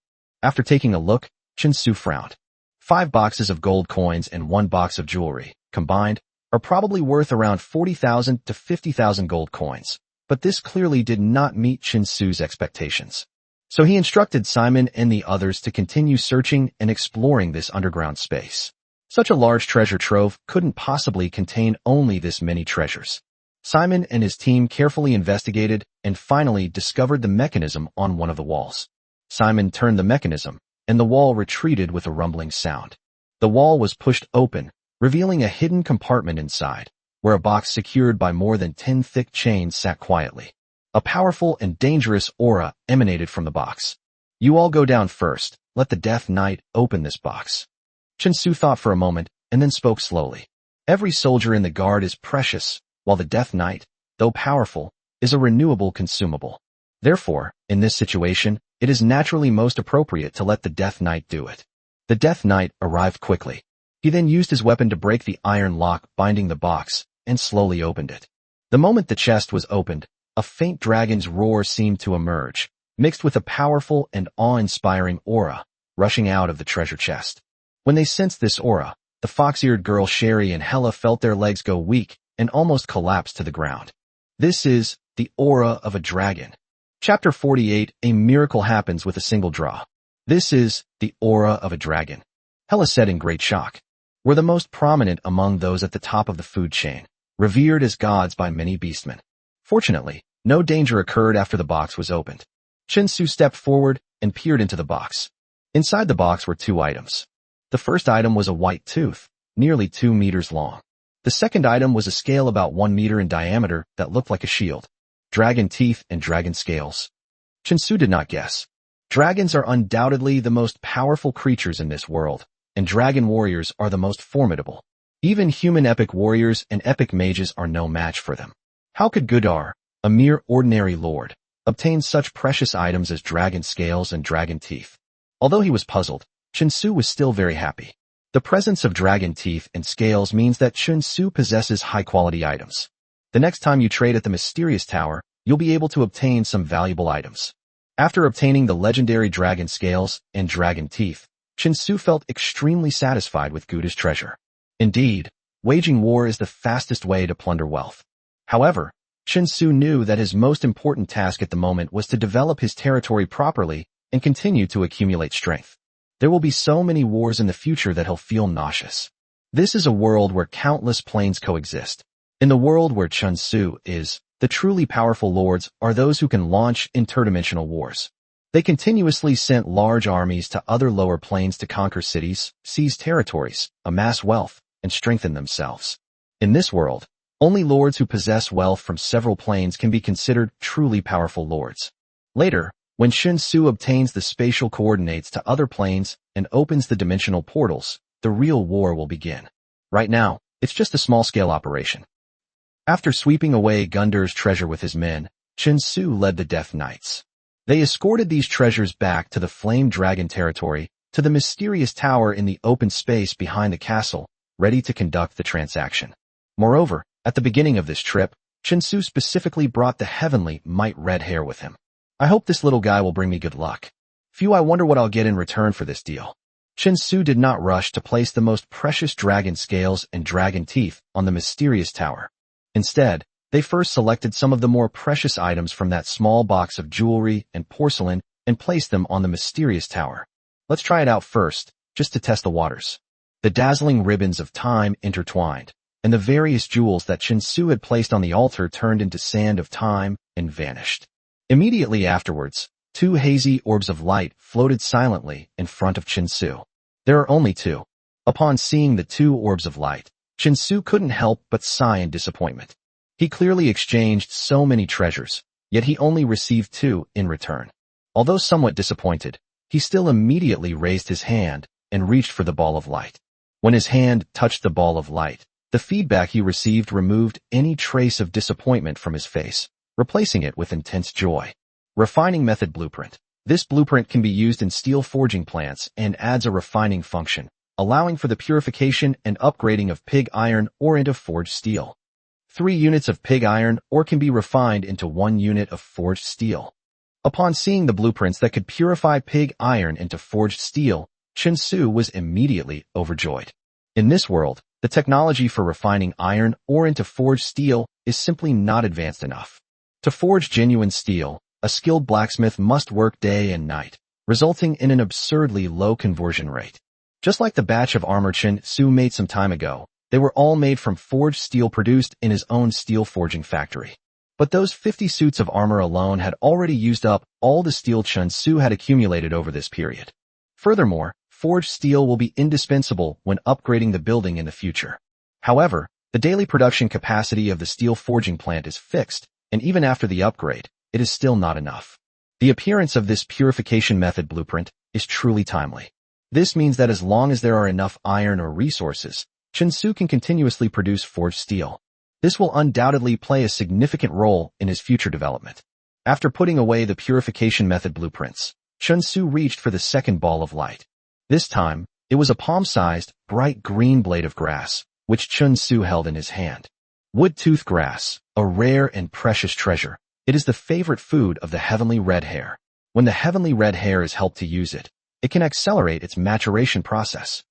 After taking a look, Chinsu frowned. 5 boxes of gold coins and 1 box of jewelry, combined, are probably worth around 40,000 to 50,000 gold coins, but this clearly did not meet Chinsu's expectations. So he instructed Simon and the others to continue searching and exploring this underground space. Such a large treasure trove couldn't possibly contain only this many treasures. Simon and his team carefully investigated and finally discovered the mechanism on one of the walls. Simon turned the mechanism, and the wall retreated with a rumbling sound. The wall was pushed open, revealing a hidden compartment inside, where a box secured by more than 10 thick chains sat quietly. A powerful and dangerous aura emanated from the box. "You all go down first. Let the Death Knight open this box." Chen Su thought for a moment and then spoke slowly. "Every soldier in the guard is precious, while the Death Knight, though powerful, is a renewable consumable. Therefore, in this situation, it is naturally most appropriate to let the Death Knight do it." The Death Knight arrived quickly. He then used his weapon to break the iron lock binding the box and slowly opened it. The moment the chest was opened, a faint dragon's roar seemed to emerge, mixed with a powerful and awe-inspiring aura rushing out of the treasure chest. When they sensed this aura, the fox-eared girl Sherry and Hella felt their legs go weak and almost collapse to the ground. This is the aura of a dragon. Chapter 48, A Miracle Happens with a Single Draw. This is the aura of a dragon, Hella said in great shock. We're the most prominent among those at the top of the food chain, revered as gods by many beastmen. Fortunately, no danger occurred after the box was opened. Chen Su stepped forward and peered into the box. Inside the box were two items. The first item was a white tooth, nearly 2 meters long. The second item was a scale about 1 meter in diameter that looked like a shield. Dragon teeth and dragon scales. Chen Su did not guess. Dragons are undoubtedly the most powerful creatures in this world, and dragon warriors are the most formidable. Even human epic warriors and epic mages are no match for them. How could Gudar, a mere ordinary lord, obtain such precious items as dragon scales and dragon teeth? Although he was puzzled, Chen Su was still very happy. The presence of dragon teeth and scales means that Chen Su possesses high-quality items. The next time you trade at the Mysterious Tower, you'll be able to obtain some valuable items. After obtaining the legendary dragon scales and dragon teeth, Chen Su felt extremely satisfied with Guda's treasure. Indeed, waging war is the fastest way to plunder wealth. However, Chen Su knew that his most important task at the moment was to develop his territory properly and continue to accumulate strength. There will be so many wars in the future that he'll feel nauseous. This is a world where countless planes coexist. In the world where Chen Su is, the truly powerful lords are those who can launch interdimensional wars. They continuously sent large armies to other lower planes to conquer cities, seize territories, amass wealth, and strengthen themselves. In this world, only lords who possess wealth from several planes can be considered truly powerful lords. Later, when Chen Su obtains the spatial coordinates to other planes and opens the dimensional portals, the real war will begin. Right now, it's just a small-scale operation. After sweeping away Gundar's treasure with his men, Chen Su led the Death Knights. They escorted these treasures back to the Flame Dragon territory, to the mysterious tower in the open space behind the castle, ready to conduct the transaction. Moreover, at the beginning of this trip, Chen Su specifically brought the heavenly Might Red Hair with him. I hope this little guy will bring me good luck. Phew, I wonder what I'll get in return for this deal. Chen Su did not rush to place the most precious dragon scales and dragon teeth on the mysterious tower. Instead, they first selected some of the more precious items from that small box of jewelry and porcelain and placed them on the mysterious tower. Let's try it out first, just to test the waters. The dazzling ribbons of time intertwined, and the various jewels that Chen Su had placed on the altar turned into sand of time and vanished. Immediately afterwards, 2 hazy orbs of light floated silently in front of Chen Su. There are only 2. Upon seeing the 2 orbs of light, Chen Su couldn't help but sigh in disappointment. He clearly exchanged so many treasures, yet he only received 2 in return. Although somewhat disappointed, he still immediately raised his hand and reached for the ball of light. When his hand touched the ball of light, the feedback he received removed any trace of disappointment from his face, replacing it with intense joy. Refining Method Blueprint. This blueprint can be used in steel forging plants and adds a refining function, allowing for the purification and upgrading of pig iron ore into forged steel. 3 units of pig iron ore can be refined into 1 unit of forged steel. Upon seeing the blueprints that could purify pig iron into forged steel, Chen Su was immediately overjoyed. In this world, the technology for refining iron ore into forged steel is simply not advanced enough. To forge genuine steel, a skilled blacksmith must work day and night, resulting in an absurdly low conversion rate. Just like the batch of armor Chen Su made some time ago, they were all made from forged steel produced in his own steel forging factory. But those 50 suits of armor alone had already used up all the steel Chen Su had accumulated over this period. Furthermore, forged steel will be indispensable when upgrading the building in the future. However, the daily production capacity of the steel forging plant is fixed, and even after the upgrade, it is still not enough. The appearance of this purification method blueprint is truly timely. This means that as long as there are enough iron or resources, Chen Su can continuously produce forged steel. This will undoubtedly play a significant role in his future development. After putting away the purification method blueprints, Chen Su reached for the second ball of light. This time, it was a palm-sized, bright green blade of grass, which Chen Su held in his hand. Wood-tooth grass, a rare and precious treasure. It is the favorite food of the heavenly red hare. When the heavenly red hare is helped to use it, it can accelerate its maturation process.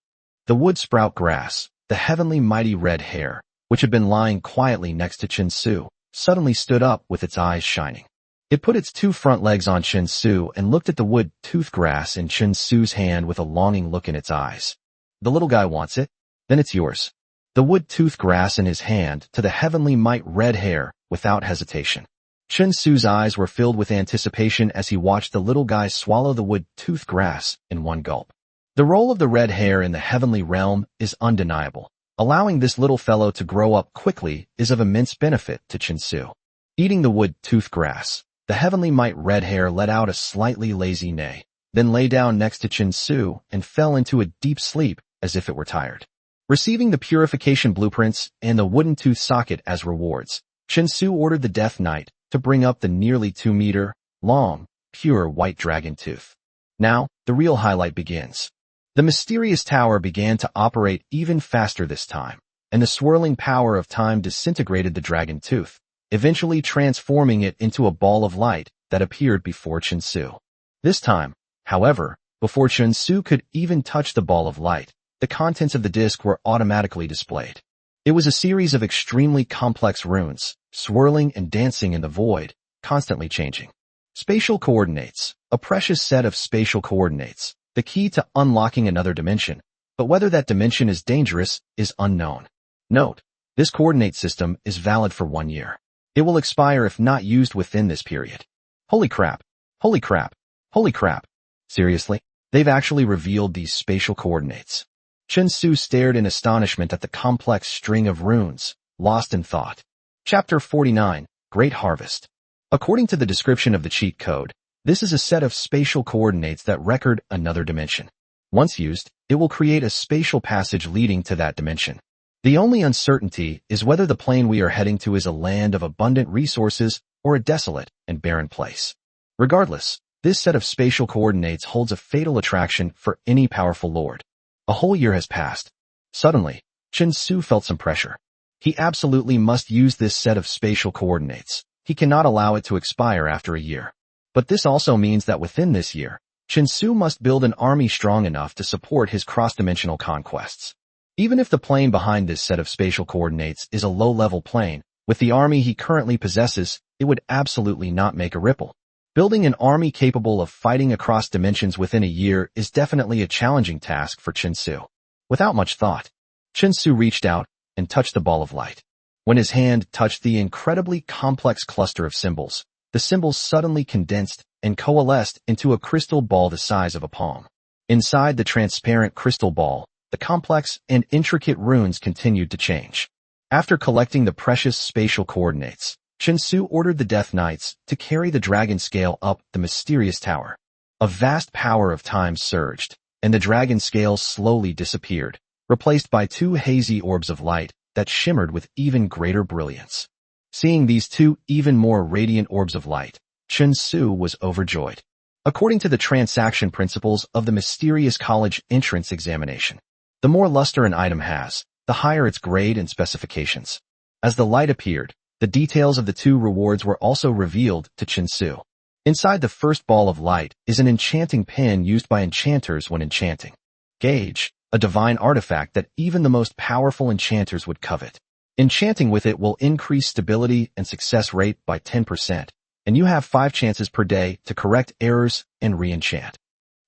The wood sprout grass, the heavenly mighty red hare, which had been lying quietly next to Chen Su, suddenly stood up with its eyes shining. It put its two front legs on Chen Su and looked at the wood-tooth grass in Chen Su's hand with a longing look in its eyes. The little guy wants it? Then it's yours. The wood-tooth grass in his hand to the heavenly might red hare without hesitation. Chen Su's eyes were filled with anticipation as he watched the little guy swallow the wood-tooth grass in one gulp. The role of the red hare in the heavenly realm is undeniable. Allowing this little fellow to grow up quickly is of immense benefit to Chen Su. Eating the wood-tooth grass, the heavenly might red hare let out a slightly lazy neigh, then lay down next to Chen Su and fell into a deep sleep as if it were tired. Receiving the purification blueprints and the wooden tooth socket as rewards, Chen Su ordered the Death Knight to bring up the nearly 2-meter long, pure white dragon tooth. Now, the real highlight begins. The mysterious tower began to operate even faster this time, and the swirling power of time disintegrated the dragon tooth, eventually transforming it into a ball of light that appeared before Chen Su. This time, however, before Chen Su could even touch the ball of light, the contents of the disc were automatically displayed. It was a series of extremely complex runes, swirling and dancing in the void, constantly changing. Spatial coordinates, a precious set of spatial coordinates, the key to unlocking another dimension, but whether that dimension is dangerous is unknown. Note, this coordinate system is valid for 1 year. It will expire if not used within this period. Holy crap! Holy crap! Holy crap! Seriously? They've actually revealed these spatial coordinates. Chen Su stared in astonishment at the complex string of runes, lost in thought. Chapter 49, Great Harvest. According to the description of the cheat code, this is a set of spatial coordinates that record another dimension. Once used, it will create a spatial passage leading to that dimension. The only uncertainty is whether the plane we are heading to is a land of abundant resources or a desolate and barren place. Regardless, this set of spatial coordinates holds a fatal attraction for any powerful lord. A whole year has passed. Suddenly, Chen Su felt some pressure. He absolutely must use this set of spatial coordinates. He cannot allow it to expire after a year. But this also means that within this year, Chen Su must build an army strong enough to support his cross-dimensional conquests. Even if the plane behind this set of spatial coordinates is a low-level plane, with the army he currently possesses, it would absolutely not make a ripple. Building an army capable of fighting across dimensions within a year is definitely a challenging task for Chen Su. Without much thought, Chen Su reached out and touched the ball of light. When his hand touched the incredibly complex cluster of symbols, the symbols suddenly condensed and coalesced into a crystal ball the size of a palm. Inside the transparent crystal ball, the complex and intricate runes continued to change. After collecting the precious spatial coordinates, Chen Su ordered the Death Knights to carry the dragon scale up the mysterious tower. A vast power of time surged, and the dragon scale slowly disappeared, replaced by 2 hazy orbs of light that shimmered with even greater brilliance. Seeing these 2 even more radiant orbs of light, Chen Su was overjoyed. According to the transaction principles of the mysterious college entrance examination, the more luster an item has, the higher its grade and specifications. As the light appeared, the details of the 2 rewards were also revealed to Chen Su. Inside the first ball of light is an enchanting pen used by enchanters when enchanting. Gauge, a divine artifact that even the most powerful enchanters would covet. Enchanting with it will increase stability and success rate by 10%. and you have 5 chances per day to correct errors and re-enchant.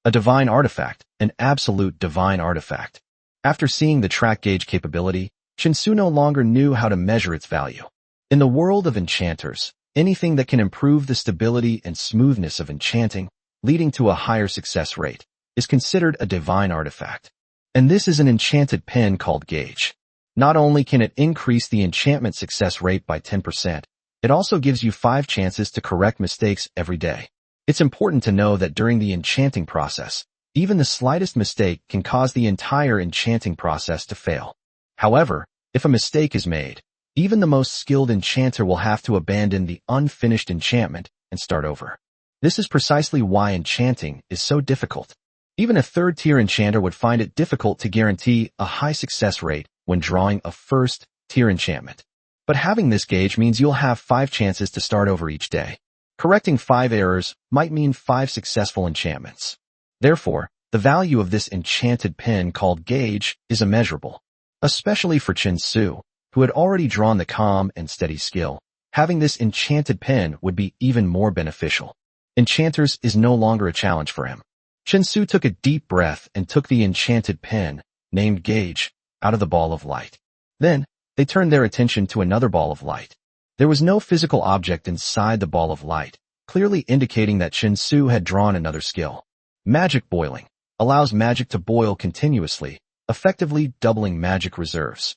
A divine artifact, an absolute divine artifact. After seeing the track gauge capability, Chinsu no longer knew how to measure its value. In the world of enchanters, anything that can improve the stability and smoothness of enchanting, leading to a higher success rate, is considered a divine artifact. And this is an enchanted pen called Gauge. Not only can it increase the enchantment success rate by 10%, it also gives you 5 chances to correct mistakes every day. It's important to know that during the enchanting process, even the slightest mistake can cause the entire enchanting process to fail. However, if a mistake is made, even the most skilled enchanter will have to abandon the unfinished enchantment and start over. This is precisely why enchanting is so difficult. Even a third-tier enchanter would find it difficult to guarantee a high success rate when drawing a first-tier enchantment. But having this gauge means you'll have 5 chances to start over each day. Correcting 5 errors might mean 5 successful enchantments. Therefore, the value of this enchanted pen called Gauge is immeasurable. Especially for Chinsu, who had already drawn the calm and steady skill, having this enchanted pen would be even more beneficial. Enchanters is no longer a challenge for him. Chinsu took a deep breath and took the enchanted pen, named Gauge, out of the ball of light. Then, they turned their attention to another ball of light. There was no physical object inside the ball of light, clearly indicating that Chinsu had drawn another skill. Magic boiling allows magic to boil continuously, effectively doubling magic reserves.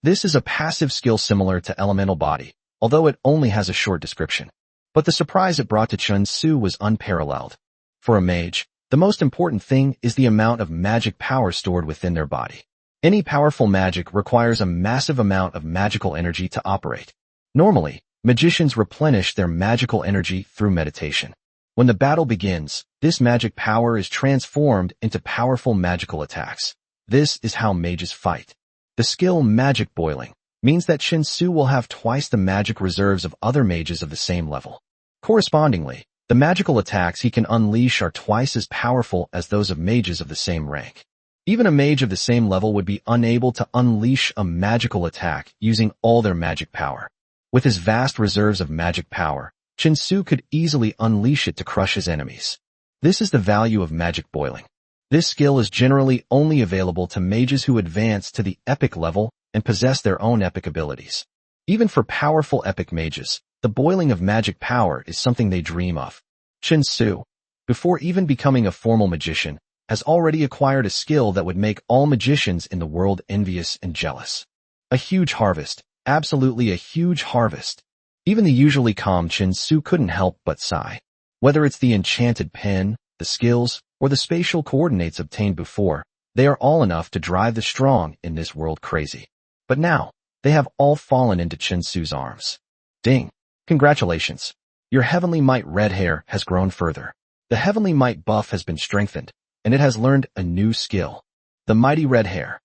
This is a passive skill similar to Elemental Body, although it only has a short description. But the surprise it brought to Chinsu was unparalleled. For a mage, the most important thing is the amount of magic power stored within their body. Any powerful magic requires a massive amount of magical energy to operate. Normally, magicians replenish their magical energy through meditation. When the battle begins, this magic power is transformed into powerful magical attacks. This is how mages fight. The skill Magic Boiling means that Chinsu will have twice the magic reserves of other mages of the same level. Correspondingly, the magical attacks he can unleash are twice as powerful as those of mages of the same rank. Even a mage of the same level would be unable to unleash a magical attack using all their magic power. With his vast reserves of magic power, Chinsu could easily unleash it to crush his enemies. This is the value of Magic Boiling. This skill is generally only available to mages who advance to the epic level and possess their own epic abilities. Even for powerful epic mages, the boiling of magic power is something they dream of. Chinsu, before even becoming a formal magician, has already acquired a skill that would make all magicians in the world envious and jealous. A huge harvest, absolutely a huge harvest. Even the usually calm Chinsu couldn't help but sigh. Whether it's the enchanted pen, the skills, or the spatial coordinates obtained before, they are all enough to drive the strong in this world crazy. But now, they have all fallen into Chinsu's arms. Ding! Congratulations! Your Heavenly Might red hair has grown further. The Heavenly Might buff has been strengthened, and it has learned a new skill. The Mighty Red Hair.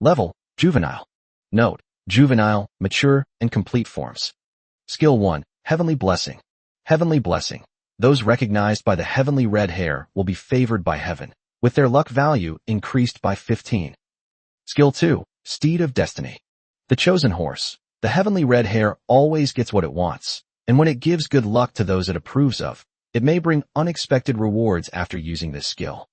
Level, Juvenile. Note, Juvenile, Mature, and Complete forms. Skill 1, Heavenly Blessing. Heavenly Blessing. Those recognized by the Heavenly Red Hair will be favored by heaven, with their luck value increased by 15. Skill 2, Steed of Destiny. The Chosen Horse. The Heavenly Red Hair always gets what it wants, and when it gives good luck to those it approves of, it may bring unexpected rewards after using this skill.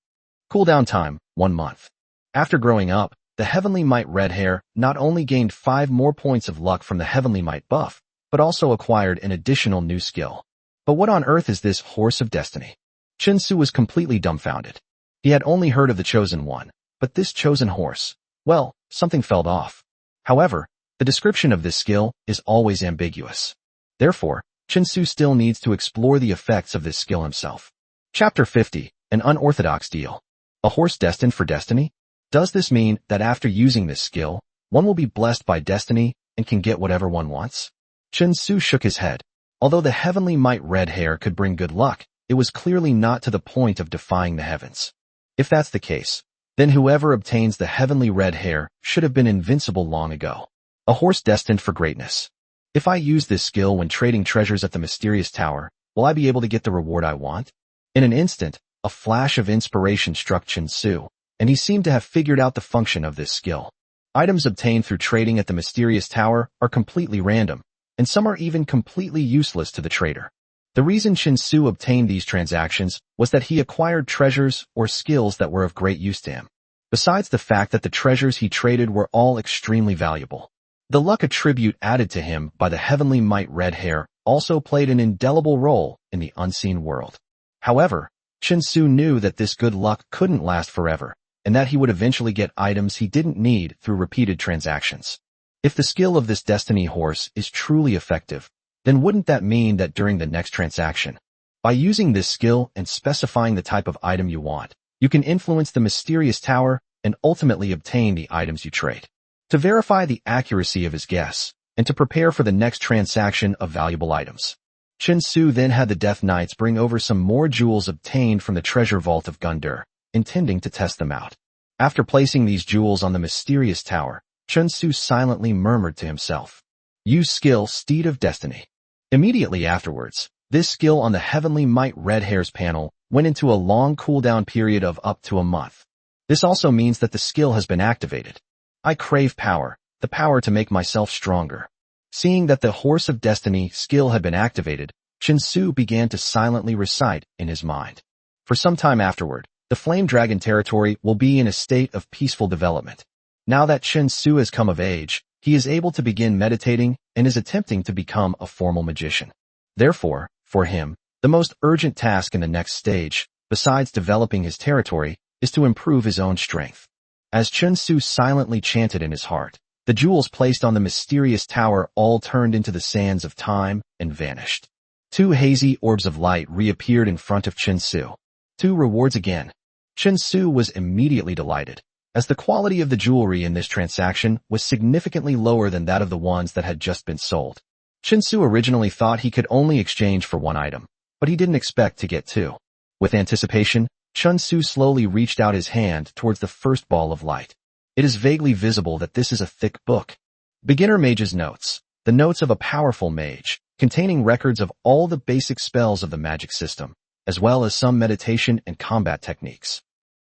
Cooldown time, 1 month. After growing up, the Heavenly Might Red Hair not only gained 5 more points of luck from the Heavenly Might buff, but also acquired an additional new skill. But what on earth is this Horse of Destiny? Chinsu was completely dumbfounded. He had only heard of the Chosen One, but this Chosen Horse, well, something felt off. However, the description of this skill is always ambiguous. Therefore, Chinsu still needs to explore the effects of this skill himself. Chapter 50, An Unorthodox Deal. A horse destined for destiny? Does this mean that after using this skill, one will be blessed by destiny and can get whatever one wants? Chinsu shook his head. Although the Heavenly Might Red Hair could bring good luck, it was clearly not to the point of defying the heavens. If that's the case, then whoever obtains the Heavenly Red Hair should have been invincible long ago. A horse destined for greatness. If I use this skill when trading treasures at the Mysterious Tower, will I be able to get the reward I want? In an instant, a flash of inspiration struck Chinsu, and he seemed to have figured out the function of this skill. Items obtained through trading at the Mysterious Tower are completely random, and some are even completely useless to the trader. The reason Chen Su obtained these transactions was that he acquired treasures or skills that were of great use to him. Besides the fact that the treasures he traded were all extremely valuable, the luck attribute added to him by the heavenly might red hair also played an indelible role in the unseen world. However, Chen Su knew that this good luck couldn't last forever, and that he would eventually get items he didn't need through repeated transactions. If the skill of this destiny horse is truly effective, then wouldn't that mean that during the next transaction, by using this skill and specifying the type of item you want, you can influence the mysterious tower and ultimately obtain the items you trade? To verify the accuracy of his guess, and to prepare for the next transaction of valuable items, Chen Su then had the Death Knights bring over some more jewels obtained from the treasure vault of Gundur, intending to test them out. After placing these jewels on the mysterious tower, Chen Su silently murmured to himself, "Use skill Steed of Destiny." Immediately afterwards, this skill on the Heavenly Might Red Hair's panel went into a long cooldown period of up to a month. This also means that the skill has been activated. I crave power, the power to make myself stronger. Seeing that the Horse of Destiny skill had been activated, Chen Su began to silently recite in his mind. For some time afterward, the Flame Dragon territory will be in a state of peaceful development. Now that Chen Su has come of age, he is able to begin meditating and is attempting to become a formal magician. Therefore, for him, the most urgent task in the next stage, besides developing his territory, is to improve his own strength. As Chen Su silently chanted in his heart, the jewels placed on the mysterious tower all turned into the sands of time and vanished. 2 hazy orbs of light reappeared in front of Chen Su. 2 rewards again. Chen Su was immediately delighted, as the quality of the jewelry in this transaction was significantly lower than that of the ones that had just been sold. Chen Su originally thought he could only exchange for 1 item, but he didn't expect to get 2. With anticipation, Chen Su slowly reached out his hand towards the first ball of light. It is vaguely visible that this is a thick book. Beginner Mage's Notes, the notes of a powerful mage, containing records of all the basic spells of the magic system, as well as some meditation and combat techniques.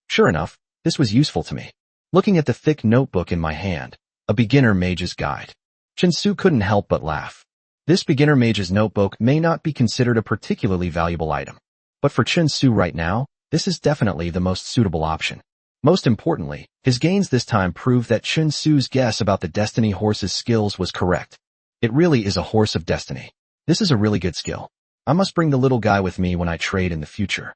Sure enough, this was useful to me. Looking at the thick notebook in my hand, a beginner mage's guide, Chen Su couldn't help but laugh. This beginner mage's notebook may not be considered a particularly valuable item, but for Chen Su right now, this is definitely the most suitable option. Most importantly, his gains this time prove that Chen Su's guess about the Destiny Horse's skills was correct. It really is a Horse of Destiny. This is a really good skill. I must bring the little guy with me when I trade in the future.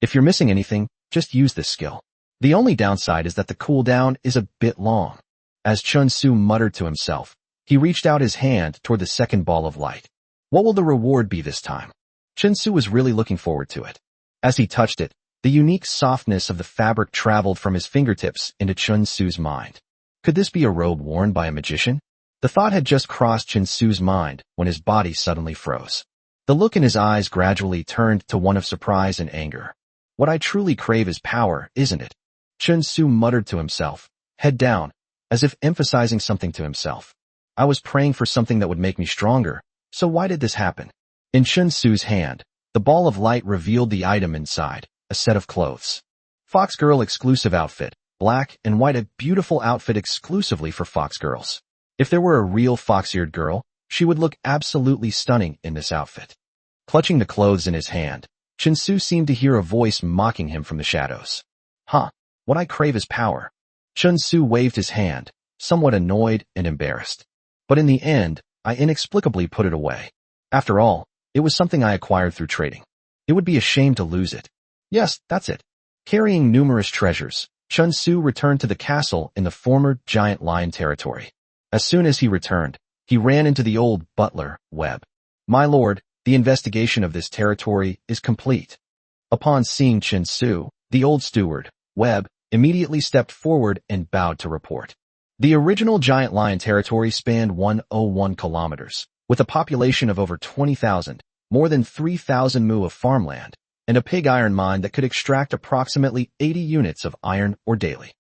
If you're missing anything, just use this skill. The only downside is that the cooldown is a bit long. As Chen Su muttered to himself, he reached out his hand toward the second ball of light. What will the reward be this time? Chen Su was really looking forward to it. As he touched it, the unique softness of the fabric traveled from his fingertips into Chen Su's mind. Could this be a robe worn by a magician? The thought had just crossed Chen Su's mind when his body suddenly froze. The look in his eyes gradually turned to one of surprise and anger. What I truly crave is power, isn't it? Chen Su muttered to himself, head down, as if emphasizing something to himself. I was praying for something that would make me stronger, so why did this happen? In Chen Su's hand, the ball of light revealed the item inside, a set of clothes. Fox Girl exclusive outfit, black and white, a beautiful outfit exclusively for Fox Girls. If there were a real fox-eared girl, she would look absolutely stunning in this outfit. Clutching the clothes in his hand, Chen Su seemed to hear a voice mocking him from the shadows. What I crave is power. Chen Su waved his hand, somewhat annoyed and embarrassed. But in the end, I inexplicably put it away. After all, it was something I acquired through trading. It would be a shame to lose it. Yes, that's it. Carrying numerous treasures, Chen Su returned to the castle in the former Giant Lion territory. As soon as he returned, he ran into the old butler, Webb. My lord, the investigation of this territory is complete. Upon seeing Chen Su, the old steward, Webb, immediately stepped forward and bowed to report. The original Giant Lion territory spanned 101 kilometers, with a population of over 20,000, more than 3,000 mu of farmland, and a pig iron mine that could extract approximately 80 units of iron ore daily.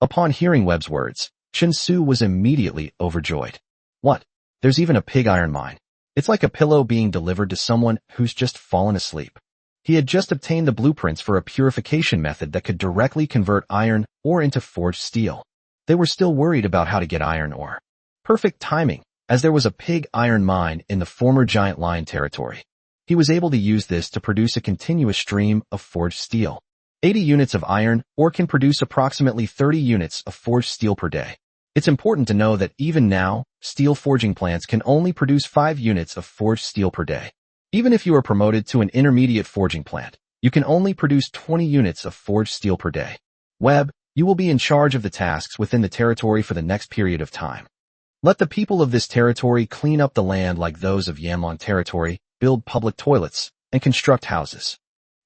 Upon hearing Webb's words, Chen Su was immediately overjoyed. What? There's even a pig iron mine. It's like a pillow being delivered to someone who's just fallen asleep. He had just obtained the blueprints for a purification method that could directly convert iron ore into forged steel. They were still worried about how to get iron ore. Perfect timing, as there was a pig iron mine in the former Giant Lion territory. He was able to use this to produce a continuous stream of forged steel. 80 units of iron ore can produce approximately 30 units of forged steel per day. It's important to know that even now, steel forging plants can only produce 5 units of forged steel per day. Even if you are promoted to an intermediate forging plant, you can only produce 20 units of forged steel per day. Webb, you will be in charge of the tasks within the territory for the next period of time. Let the people of this territory clean up the land like those of Yanlong territory, build public toilets, and construct houses.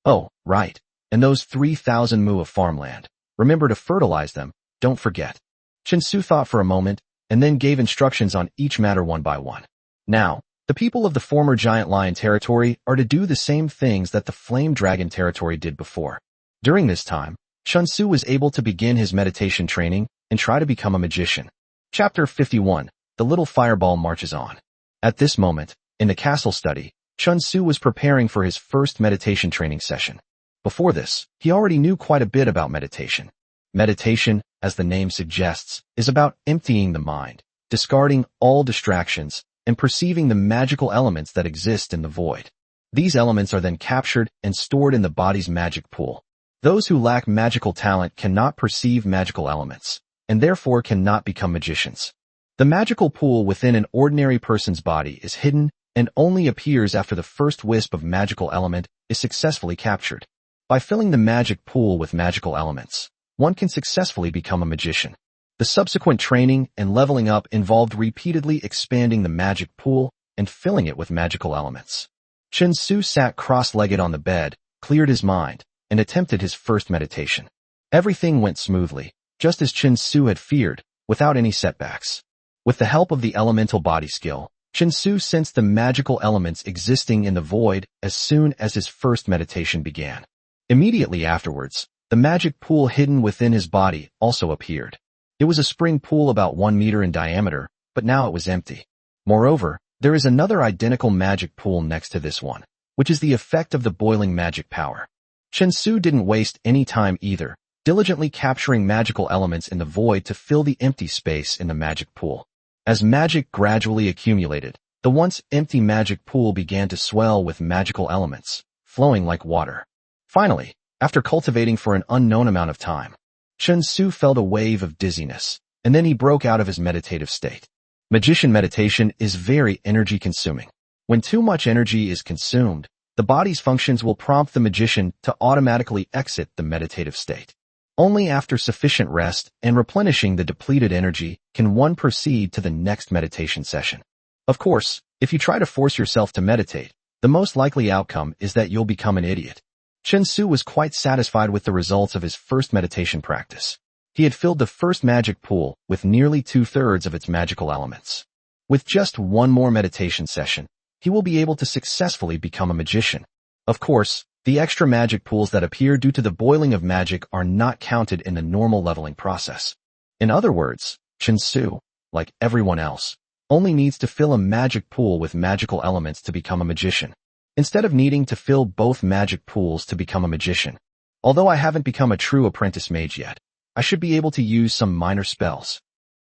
Oh, right. And those 3,000 mu of farmland. Remember to fertilize them, don't forget. Chen Su thought for a moment, and then gave instructions on each matter one by one. Now, the people of the former Giant Lion territory are to do the same things that the Flame Dragon territory did before. During this time, Chen Su was able to begin his meditation training and try to become a magician. Chapter 51. The Little Fireball Marches On. At this moment, in the castle study, Chen Su was preparing for his first meditation training session. Before this, he already knew quite a bit about meditation. Meditation, as the name suggests, is about emptying the mind, discarding all distractions, and perceiving the magical elements that exist in the void. These elements are then captured and stored in the body's magic pool. Those who lack magical talent cannot perceive magical elements, and therefore cannot become magicians. The magical pool within an ordinary person's body is hidden and only appears after the first wisp of magical element is successfully captured. By filling the magic pool with magical elements, one can successfully become a magician. The subsequent training and leveling up involved repeatedly expanding the magic pool and filling it with magical elements. Chen Su sat cross-legged on the bed, cleared his mind, and attempted his first meditation. Everything went smoothly, just as Chen Su had feared, without any setbacks. With the help of the elemental body skill, Chen Su sensed the magical elements existing in the void as soon as his first meditation began. Immediately afterwards, the magic pool hidden within his body also appeared. It was a spring pool about 1 meter in diameter, but now it was empty. Moreover, there is another identical magic pool next to this one, which is the effect of the boiling magic power. Chen Su didn't waste any time either, diligently capturing magical elements in the void to fill the empty space in the magic pool. As magic gradually accumulated, the once empty magic pool began to swell with magical elements, flowing like water. Finally, after cultivating for an unknown amount of time, Chen Su felt a wave of dizziness, and then he broke out of his meditative state. Magician meditation is very energy-consuming. When too much energy is consumed, the body's functions will prompt the magician to automatically exit the meditative state. Only after sufficient rest and replenishing the depleted energy can one proceed to the next meditation session. Of course, if you try to force yourself to meditate, the most likely outcome is that you'll become an idiot. Chen Su was quite satisfied with the results of his first meditation practice. He had filled the first magic pool with nearly 2/3 of its magical elements. With just one more meditation session, he will be able to successfully become a magician. Of course, the extra magic pools that appear due to the boiling of magic are not counted in the normal leveling process. In other words, Chen Su, like everyone else, only needs to fill a magic pool with magical elements to become a magician, instead of needing to fill both magic pools to become a magician. Although I haven't become a true apprentice mage yet, I should be able to use some minor spells.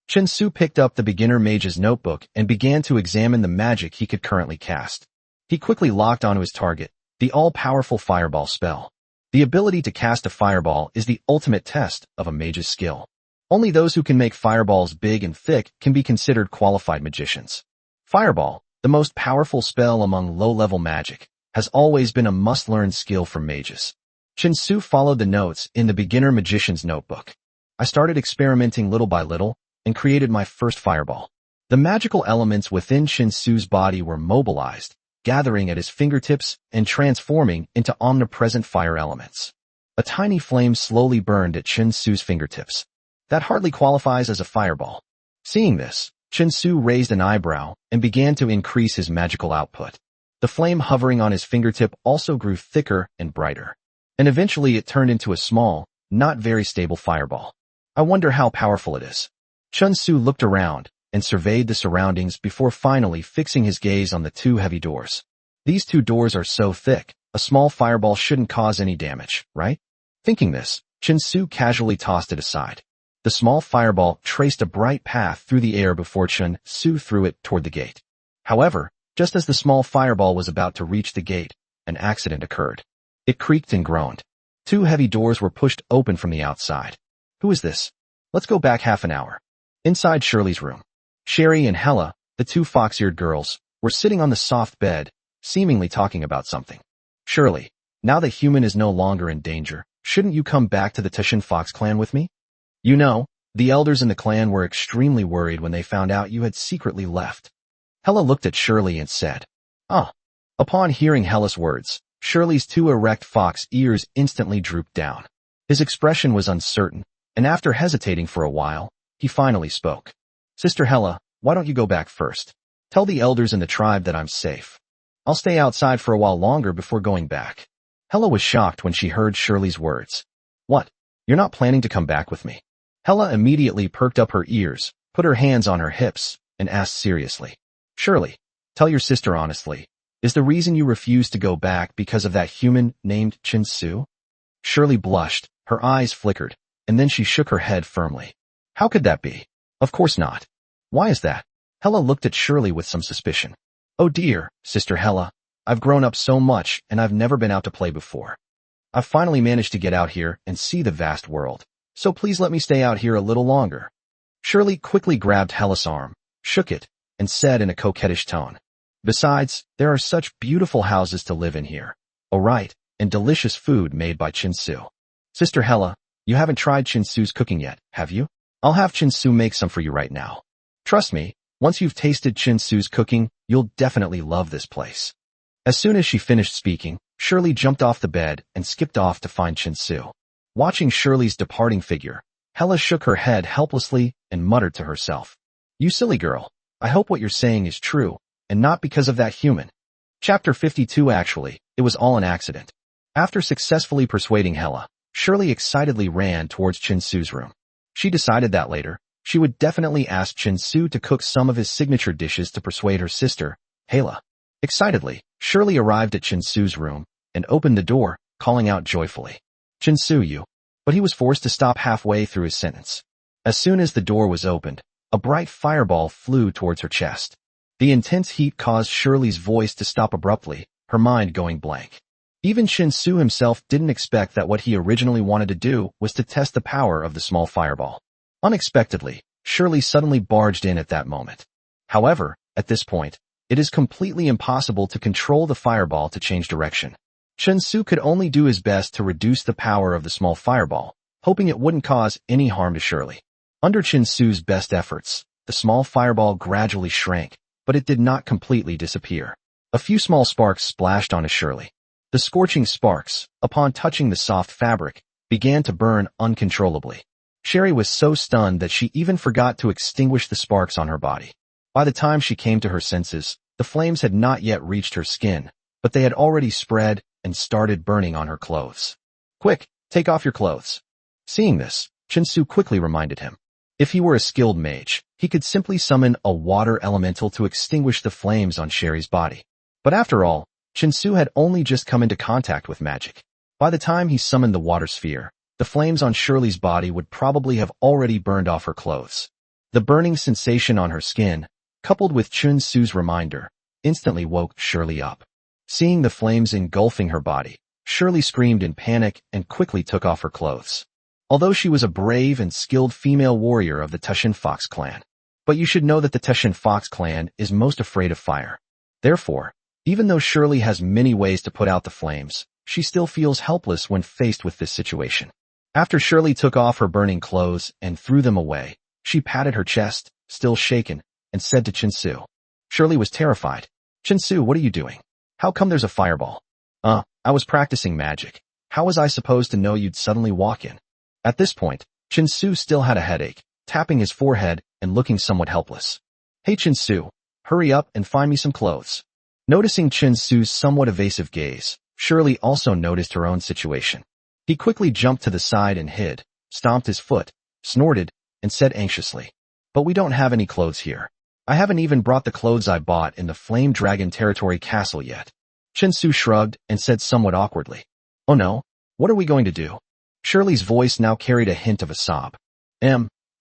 Chen Su picked up the beginner mage's notebook and began to examine the magic he could currently cast. He quickly locked onto his target, the all-powerful fireball spell. The ability to cast a fireball is the ultimate test of a mage's skill. Only those who can make fireballs big and thick can be considered qualified magicians. Fireball, the most powerful spell among low-level magic, has always been a must-learn skill for mages. Chen Su followed the notes in the beginner magician's notebook. I started experimenting little by little and created my first fireball. The magical elements within Chen Su's body were mobilized, gathering at his fingertips and transforming into omnipresent fire elements. A tiny flame slowly burned at Chen Su's fingertips. That hardly qualifies as a fireball. Seeing this, Chen Su raised an eyebrow and began to increase his magical output. The flame hovering on his fingertip also grew thicker and brighter, and eventually it turned into a small, not very stable fireball. I wonder how powerful it is. Chen Su looked around and surveyed the surroundings before finally fixing his gaze on the 2 heavy doors. These 2 doors are so thick, a small fireball shouldn't cause any damage, right? Thinking this, Chen Su casually tossed it aside. The small fireball traced a bright path through the air before Chen Su threw it toward the gate. However, Just as the small fireball was about to reach the gate, an accident occurred. It creaked and groaned. Two heavy doors were pushed open from the outside. Who is this? Let's go back half an hour. Inside Shirley's room, Sherry and Hella, the two fox-eared girls, were sitting on the soft bed, seemingly talking about something. Shirley, now that Human is no longer in danger, shouldn't you come back to the Tushan Fox clan with me? You know, the elders in the clan were extremely worried when they found out you had secretly left. Hella looked at Shirley and said, "Ah." Upon hearing Hella's words, Shirley's two erect fox ears instantly drooped down. His expression was uncertain, and after hesitating for a while, he finally spoke. "Sister Hella, why don't you go back first? Tell the elders in the tribe that I'm safe. I'll stay outside for a while longer before going back." Hella was shocked when she heard Shirley's words. "What? You're not planning to come back with me?" Hella immediately perked up her ears, put her hands on her hips, and asked seriously, "Shirley, tell your sister honestly, is the reason you refused to go back because of that human named Chin-Su?" Shirley blushed, her eyes flickered, and then she shook her head firmly. "How could that be? Of course not. Why is that?" Hella looked at Shirley with some suspicion. "Oh dear, Sister Hella, I've grown up so much and I've never been out to play before. I've finally managed to get out here and see the vast world, so please let me stay out here a little longer." Shirley quickly grabbed Hella's arm, shook it, and said in a coquettish tone, "Besides, there are such beautiful houses to live in here. Oh right, and delicious food made by Chin-Su. Sister Hella, you haven't tried Chin-Su's cooking yet, have you? I'll have Chin-Su make some for you right now. Trust me, once you've tasted Chin-Su's cooking, you'll definitely love this place." As soon as she finished speaking, Shirley jumped off the bed and skipped off to find Chin-Su. Watching Shirley's departing figure, Hella shook her head helplessly and muttered to herself, "You silly girl, I hope what you're saying is true, and not because of that human." Chapter 52. Actually, it was all an accident. After successfully persuading Hella, Shirley excitedly ran towards Chin-Su's room. She decided that later, she would definitely ask Chin-Su to cook some of his signature dishes to persuade her sister, Hella. Excitedly, Shirley arrived at Chin-Su's room and opened the door, calling out joyfully, "Chin-Su, you." But he was forced to stop halfway through his sentence. As soon as the door was opened, a bright fireball flew towards her chest. The intense heat caused Shirley's voice to stop abruptly, her mind going blank. Even Chin-Su himself didn't expect that what he originally wanted to do was to test the power of the small fireball. Unexpectedly, Shirley suddenly barged in at that moment. However, at this point, it is completely impossible to control the fireball to change direction. Chin-Su could only do his best to reduce the power of the small fireball, hoping it wouldn't cause any harm to Shirley. Under Chin-Su's best efforts, the small fireball gradually shrank, but it did not completely disappear. A few small sparks splashed onto Shirley. The scorching sparks, upon touching the soft fabric, began to burn uncontrollably. Sherry was so stunned that she even forgot to extinguish the sparks on her body. By the time she came to her senses, the flames had not yet reached her skin, but they had already spread and started burning on her clothes. "Quick, take off your clothes." Seeing this, Chin-Su quickly reminded him. If he were a skilled mage, he could simply summon a water elemental to extinguish the flames on Sherry's body. But after all, Chin-Su had only just come into contact with magic. By the time he summoned the water sphere, the flames on Shirley's body would probably have already burned off her clothes. The burning sensation on her skin, coupled with Chin-Su's reminder, instantly woke Shirley up. Seeing the flames engulfing her body, Shirley screamed in panic and quickly took off her clothes. Although she was a brave and skilled female warrior of the Tushan Fox clan. But you should know that the Tushan Fox clan is most afraid of fire. Therefore, even though Shirley has many ways to put out the flames, she still feels helpless when faced with this situation. After Shirley took off her burning clothes and threw them away, she patted her chest, still shaken, and said to Chin-Su. Shirley was terrified. "Chin-Su, what are you doing? How come there's a fireball?" I was practicing magic. How was I supposed to know you'd suddenly walk in?" At this point, Chin-Su still had a headache, tapping his forehead and looking somewhat helpless. "Hey Chin-Su, hurry up and find me some clothes." Noticing Chin-Su's somewhat evasive gaze, Shirley also noticed her own situation. He quickly jumped to the side and hid, stomped his foot, snorted, and said anxiously, "But we don't have any clothes here. I haven't even brought the clothes I bought in the Flame Dragon Territory Castle yet." Chin-Su shrugged and said somewhat awkwardly, "Oh no, what are we going to do?" Shirley's voice now carried a hint of a sob.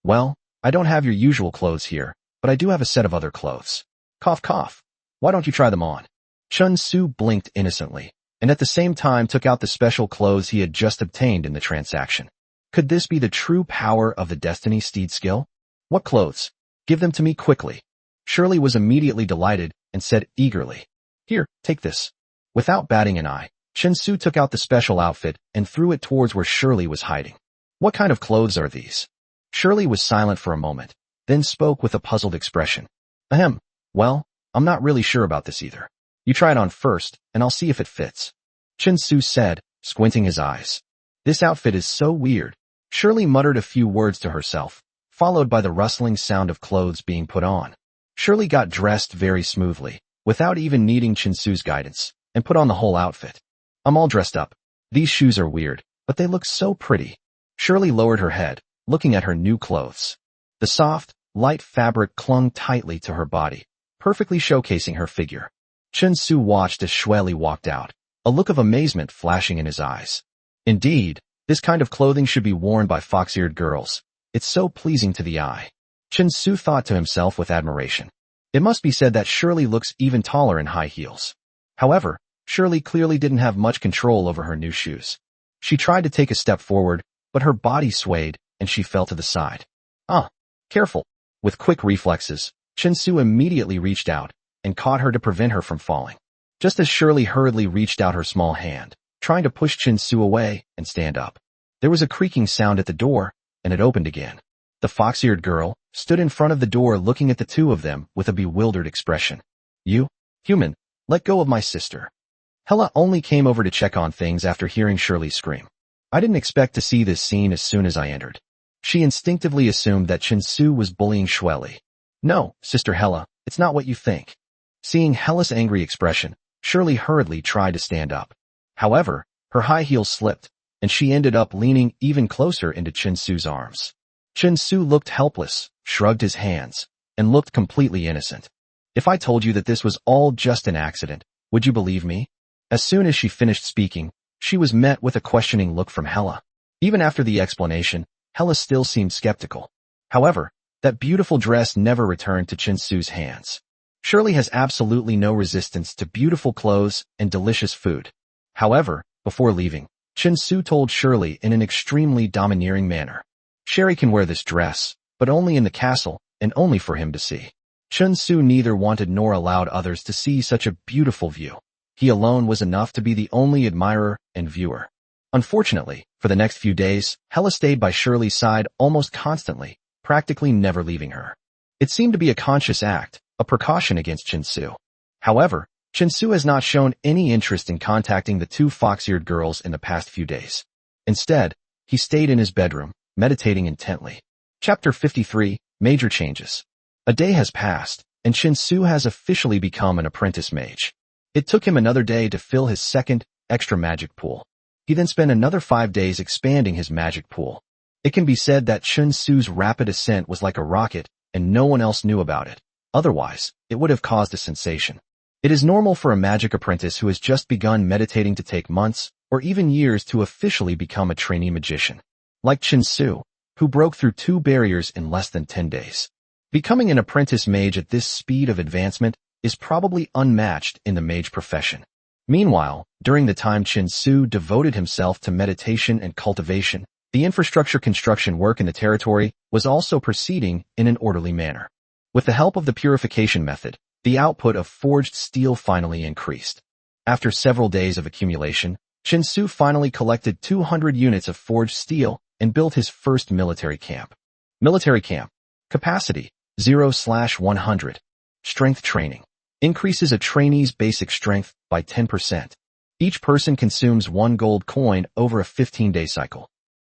Well, I don't have your usual clothes here, but I do have a set of other clothes." Cough cough. Why don't you try them on? Chun Su blinked innocently, and at the same time took out the special clothes he had just obtained in the transaction. Could this be the true power of the Destiny Steed skill? What clothes? Give them to me quickly. Shirley was immediately delighted and said eagerly, Here, take this. Without batting an eye, Chun Su took out the special outfit and threw it towards where Shirley was hiding. What kind of clothes are these? Shirley was silent for a moment, then spoke with a puzzled expression. Ahem, well, I'm not really sure about this either. You try it on first, and I'll see if it fits. Chun Su said, squinting his eyes. This outfit is so weird. Shirley muttered a few words to herself, followed by the rustling sound of clothes being put on. Shirley got dressed very smoothly, without even needing Chun Su's guidance, and put on the whole outfit. I'm all dressed up. These shoes are weird, but they look so pretty. Shirley lowered her head, looking at her new clothes. The soft, light fabric clung tightly to her body, perfectly showcasing her figure. Chun Su watched as Shirley walked out, a look of amazement flashing in his eyes. Indeed, this kind of clothing should be worn by fox-eared girls. It's so pleasing to the eye. Chun Su thought to himself with admiration. It must be said that Shirley looks even taller in high heels. However, Shirley clearly didn't have much control over her new shoes. She tried to take a step forward, but her body swayed, and she fell to the side. Careful. With quick reflexes, Chun Su immediately reached out and caught her to prevent her from falling. Just as Shirley hurriedly reached out her small hand, trying to push Chun Su away and stand up, there was a creaking sound at the door, and it opened again. The fox-eared girl stood in front of the door looking at the two of them with a bewildered expression. You, human, let go of my sister. Hella only came over to check on things after hearing Shirley scream. I didn't expect to see this scene as soon as I entered. She instinctively assumed that Chun Su was bullying Shirley. No, Sister Hella, it's not what you think. Seeing Hella's angry expression, Shirley hurriedly tried to stand up. However, her high heels slipped, and she ended up leaning even closer into Chun Su's arms. Chun Su looked helpless, shrugged his hands, and looked completely innocent. If I told you that this was all just an accident, would you believe me? As soon as she finished speaking, she was met with a questioning look from Hella. Even after the explanation, Hella still seemed skeptical. However, that beautiful dress never returned to Chun Su's hands. Shirley has absolutely no resistance to beautiful clothes and delicious food. However, before leaving, Chun Su told Shirley in an extremely domineering manner. Sherry can wear this dress, but only in the castle, and only for him to see. Chun Su neither wanted nor allowed others to see such a beautiful view. He alone was enough to be the only admirer and viewer. Unfortunately, for the next few days, Hella stayed by Shirley's side almost constantly, practically never leaving her. It seemed to be a conscious act, a precaution against Chun Su. However, Chun Su has not shown any interest in contacting the two fox-eared girls in the past few days. Instead, he stayed in his bedroom, meditating intently. Chapter 53, Major Changes. A day has passed, and Chun Su has officially become an apprentice mage. It took him another day to fill his second, extra magic pool. He then spent another 5 days expanding his magic pool. It can be said that Chun Su's rapid ascent was like a rocket, and no one else knew about it. Otherwise, it would have caused a sensation. It is normal for a magic apprentice who has just begun meditating to take months, or even years to officially become a trainee magician. Like Chun Su, who broke through 2 barriers in less than 10 days. Becoming an apprentice mage at this speed of advancement is probably unmatched in the mage profession. Meanwhile, during the time Chun Su devoted himself to meditation and cultivation, the infrastructure construction work in the territory was also proceeding in an orderly manner. With the help of the purification method, the output of forged steel finally increased. After several days of accumulation, Chun Su finally collected 200 units of forged steel and built his first military camp. Military camp. Capacity, 0/100. Strength training. Increases a trainee's basic strength by 10%. Each person consumes 1 gold coin over a 15-day cycle.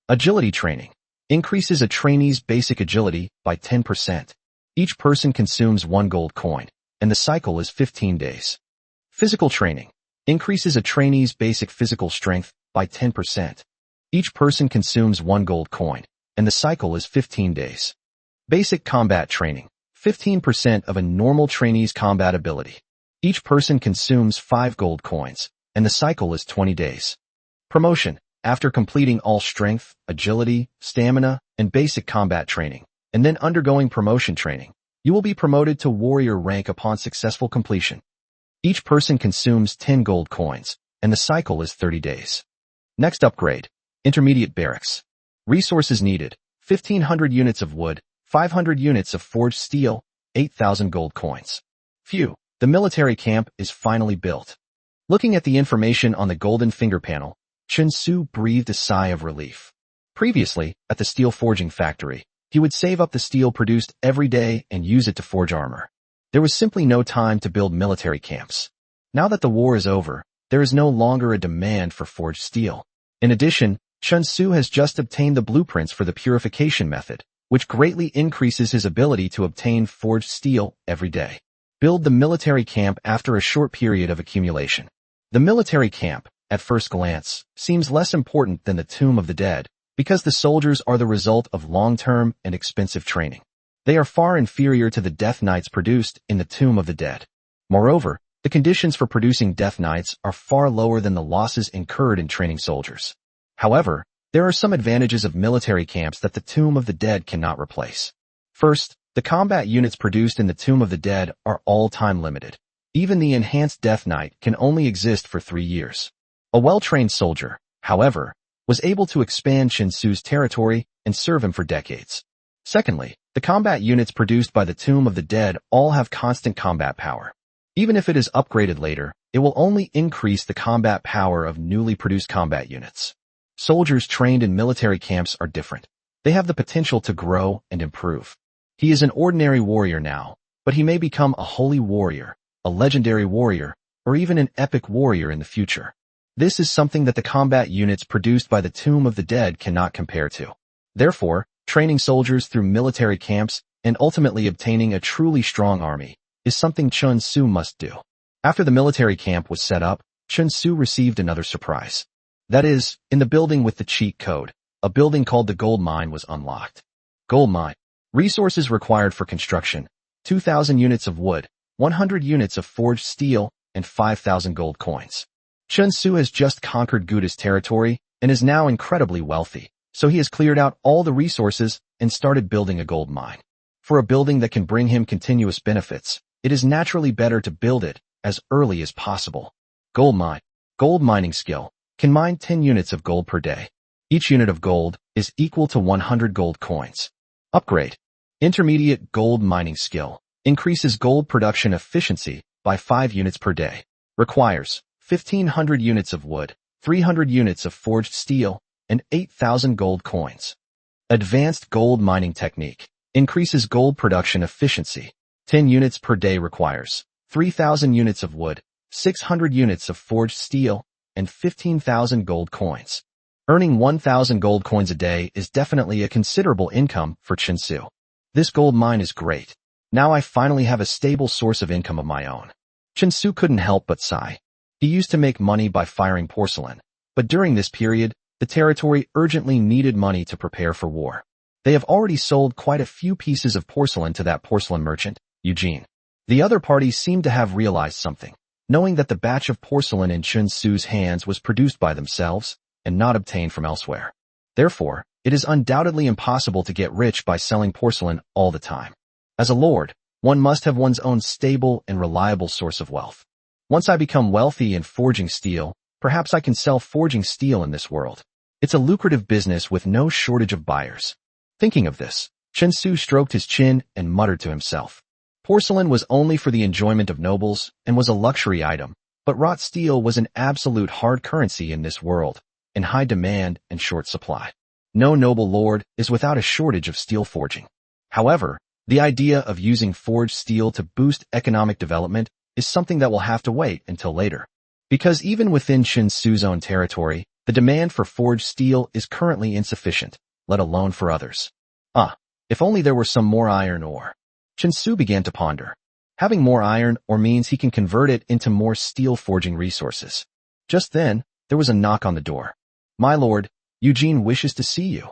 Agility training. Increases a trainee's basic agility by 10%. Each person consumes 1 gold coin, and the cycle is 15 days. Physical training. Increases a trainee's basic physical strength by 10%. Each person consumes 1 gold coin, and the cycle is 15 days. Basic combat training. 15% of a normal trainee's combat ability. Each person consumes 5 gold coins, and the cycle is 20 days. Promotion. After completing all strength, agility, stamina, and basic combat training, and then undergoing promotion training, you will be promoted to warrior rank upon successful completion. Each person consumes 10 gold coins, and the cycle is 30 days. Next upgrade, intermediate barracks. Resources needed, 1,500 units of wood, 500 units of forged steel, 8,000 gold coins. Phew, the military camp is finally built. Looking at the information on the golden finger panel, Chen Su breathed a sigh of relief. Previously, at the steel forging factory, he would save up the steel produced every day and use it to forge armor. There was simply no time to build military camps. Now that the war is over, there is no longer a demand for forged steel. In addition, Chen Su has just obtained the blueprints for the purification method, which greatly increases his ability to obtain forged steel every day. Build the military camp after a short period of accumulation. The military camp, at first glance, seems less important than the Tomb of the Dead, because the soldiers are the result of long-term and expensive training. They are far inferior to the Death Knights produced in the Tomb of the Dead. Moreover, the conditions for producing Death Knights are far lower than the losses incurred in training soldiers. However, there are some advantages of military camps that the Tomb of the Dead cannot replace. First, the combat units produced in the Tomb of the Dead are all time limited. Even the enhanced Death Knight can only exist for 3 years. A well-trained soldier, however, was able to expand Chen Su's territory and serve him for decades. Secondly, the combat units produced by the Tomb of the Dead all have constant combat power. Even if it is upgraded later, it will only increase the combat power of newly produced combat units. Soldiers trained in military camps are different. They have the potential to grow and improve. He is an ordinary warrior now, but he may become a holy warrior, a legendary warrior, or even an epic warrior in the future. This is something that the combat units produced by the Tomb of the Dead cannot compare to. Therefore, training soldiers through military camps and ultimately obtaining a truly strong army is something Chen Su must do. After the military camp was set up, Chen Su received another surprise. That is, in the building with the cheat code, a building called the Gold Mine was unlocked. Gold Mine. Resources required for construction, 2,000 units of wood, 100 units of forged steel, and 5,000 gold coins. Chen Su has just conquered Guda's territory and is now incredibly wealthy, so he has cleared out all the resources and started building a gold mine. For a building that can bring him continuous benefits, it is naturally better to build it as early as possible. Gold mine. Gold mining skill. Can mine 10 units of gold per day. Each unit of gold is equal to 100 gold coins. Upgrade. Intermediate gold mining skill. Increases gold production efficiency by 5 units per day. Requires 1,500 units of wood, 300 units of forged steel, and 8,000 gold coins. Advanced gold mining technique. Increases gold production efficiency. 10 units per day requires 3,000 units of wood, 600 units of forged steel, and 15,000 gold coins. Earning 1,000 gold coins a day is definitely a considerable income for Chen Su. This gold mine is great. Now I finally have a stable source of income of my own. Chen Su couldn't help but sigh. He used to make money by firing porcelain, but during this period, the territory urgently needed money to prepare for war. They have already sold quite a few pieces of porcelain to that porcelain merchant, Eugene. The other parties seemed to have realized something, knowing that the batch of porcelain in Chen Su's hands was produced by themselves and not obtained from elsewhere. Therefore, it is undoubtedly impossible to get rich by selling porcelain all the time. As a lord, one must have one's own stable and reliable source of wealth. Once I become wealthy in forging steel, perhaps I can sell forging steel in this world. It's a lucrative business with no shortage of buyers. Thinking of this, Chen Su stroked his chin and muttered to himself. Porcelain was only for the enjoyment of nobles and was a luxury item, but wrought steel was an absolute hard currency in this world, in high demand and short supply. No noble lord is without a shortage of steel forging. However, the idea of using forged steel to boost economic development is something that will have to wait until later. Because even within Chen Su's own territory, the demand for forged steel is currently insufficient, let alone for others. If only there were some more iron ore. Chen Su began to ponder. Having more iron ore means he can convert it into more steel forging resources. Just then, there was a knock on the door. My lord, Eugene wishes to see you.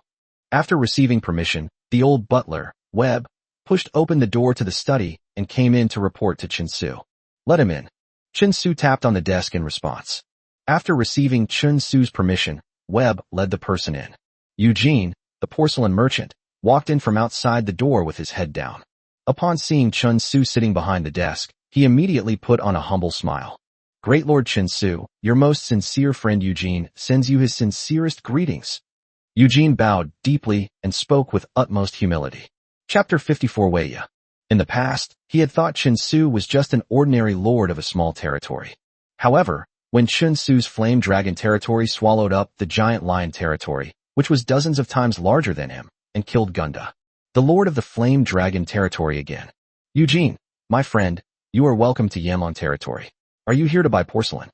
After receiving permission, the old butler, Webb, pushed open the door to the study and came in to report to Chen Su. Let him in. Chen Su tapped on the desk in response. After receiving Chen Su's permission, Webb led the person in. Eugene, the porcelain merchant, walked in from outside the door with his head down. Upon seeing Chen Su sitting behind the desk, He immediately put on a humble smile. Great Lord Chinsu, your most sincere friend Eugene sends you his sincerest greetings. Eugene bowed deeply and spoke with utmost humility. Chapter 54 Weiya. In the past, he had thought Chinsu was just an ordinary lord of a small territory. However, when Chinsu's flame dragon territory swallowed up the giant lion territory, which was dozens of times larger than him, and killed Gunda, the lord of the flame dragon territory again. Eugene, my friend, you are welcome to Yanlong territory. Are you here to buy porcelain?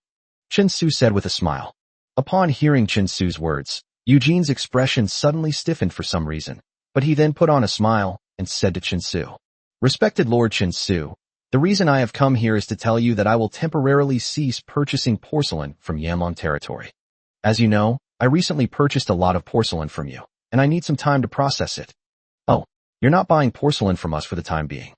Chinsu said with a smile. Upon hearing Chinsu's words, Eugene's expression suddenly stiffened for some reason, but he then put on a smile and said to Chinsu, Respected Lord Chinsu, the reason I have come here is to tell you that I will temporarily cease purchasing porcelain from Yanlong territory. As you know, I recently purchased a lot of porcelain from you, and I need some time to process it. Oh, you're not buying porcelain from us for the time being.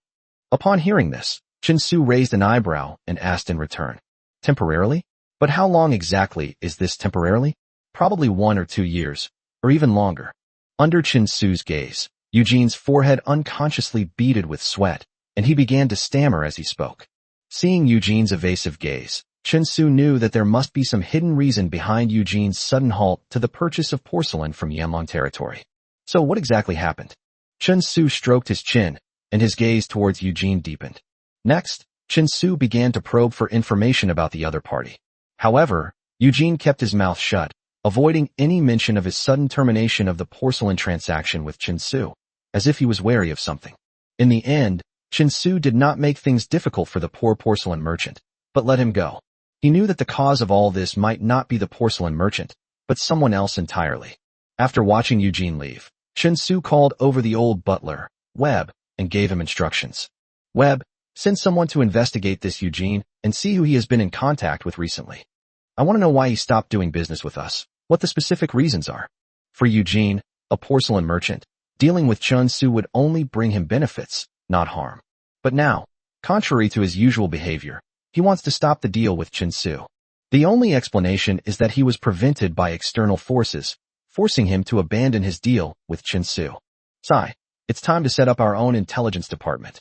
Upon hearing this, Chinsu raised an eyebrow and asked in return, Temporarily? But how long exactly is this temporarily? Probably 1 or 2 years, or even longer. Under Chinsu's gaze, Eugene's forehead unconsciously beaded with sweat, and he began to stammer as he spoke. Seeing Eugene's evasive gaze, Chinsu knew that there must be some hidden reason behind Eugene's sudden halt to the purchase of porcelain from Yanlong territory. So what exactly happened? Chinsu stroked his chin, and his gaze towards Eugene deepened. Next, Chinsu began to probe for information about the other party. However, Eugene kept his mouth shut, avoiding any mention of his sudden termination of the porcelain transaction with Chinsu, as if he was wary of something. In the end, Chinsu did not make things difficult for the poor porcelain merchant, but let him go. He knew that the cause of all this might not be the porcelain merchant, but someone else entirely. After watching Eugene leave, Chinsu called over the old butler, Webb, and gave him instructions. Webb, send someone to investigate this Eugene and see who he has been in contact with recently. I want to know why he stopped doing business with us, what the specific reasons are. For Eugene, a porcelain merchant, dealing with Chinsu would only bring him benefits, not harm. But now, contrary to his usual behavior, he wants to stop the deal with Chinsu. The only explanation is that he was prevented by external forces, forcing him to abandon his deal with Chinsu. Sai, it's time to set up our own intelligence department.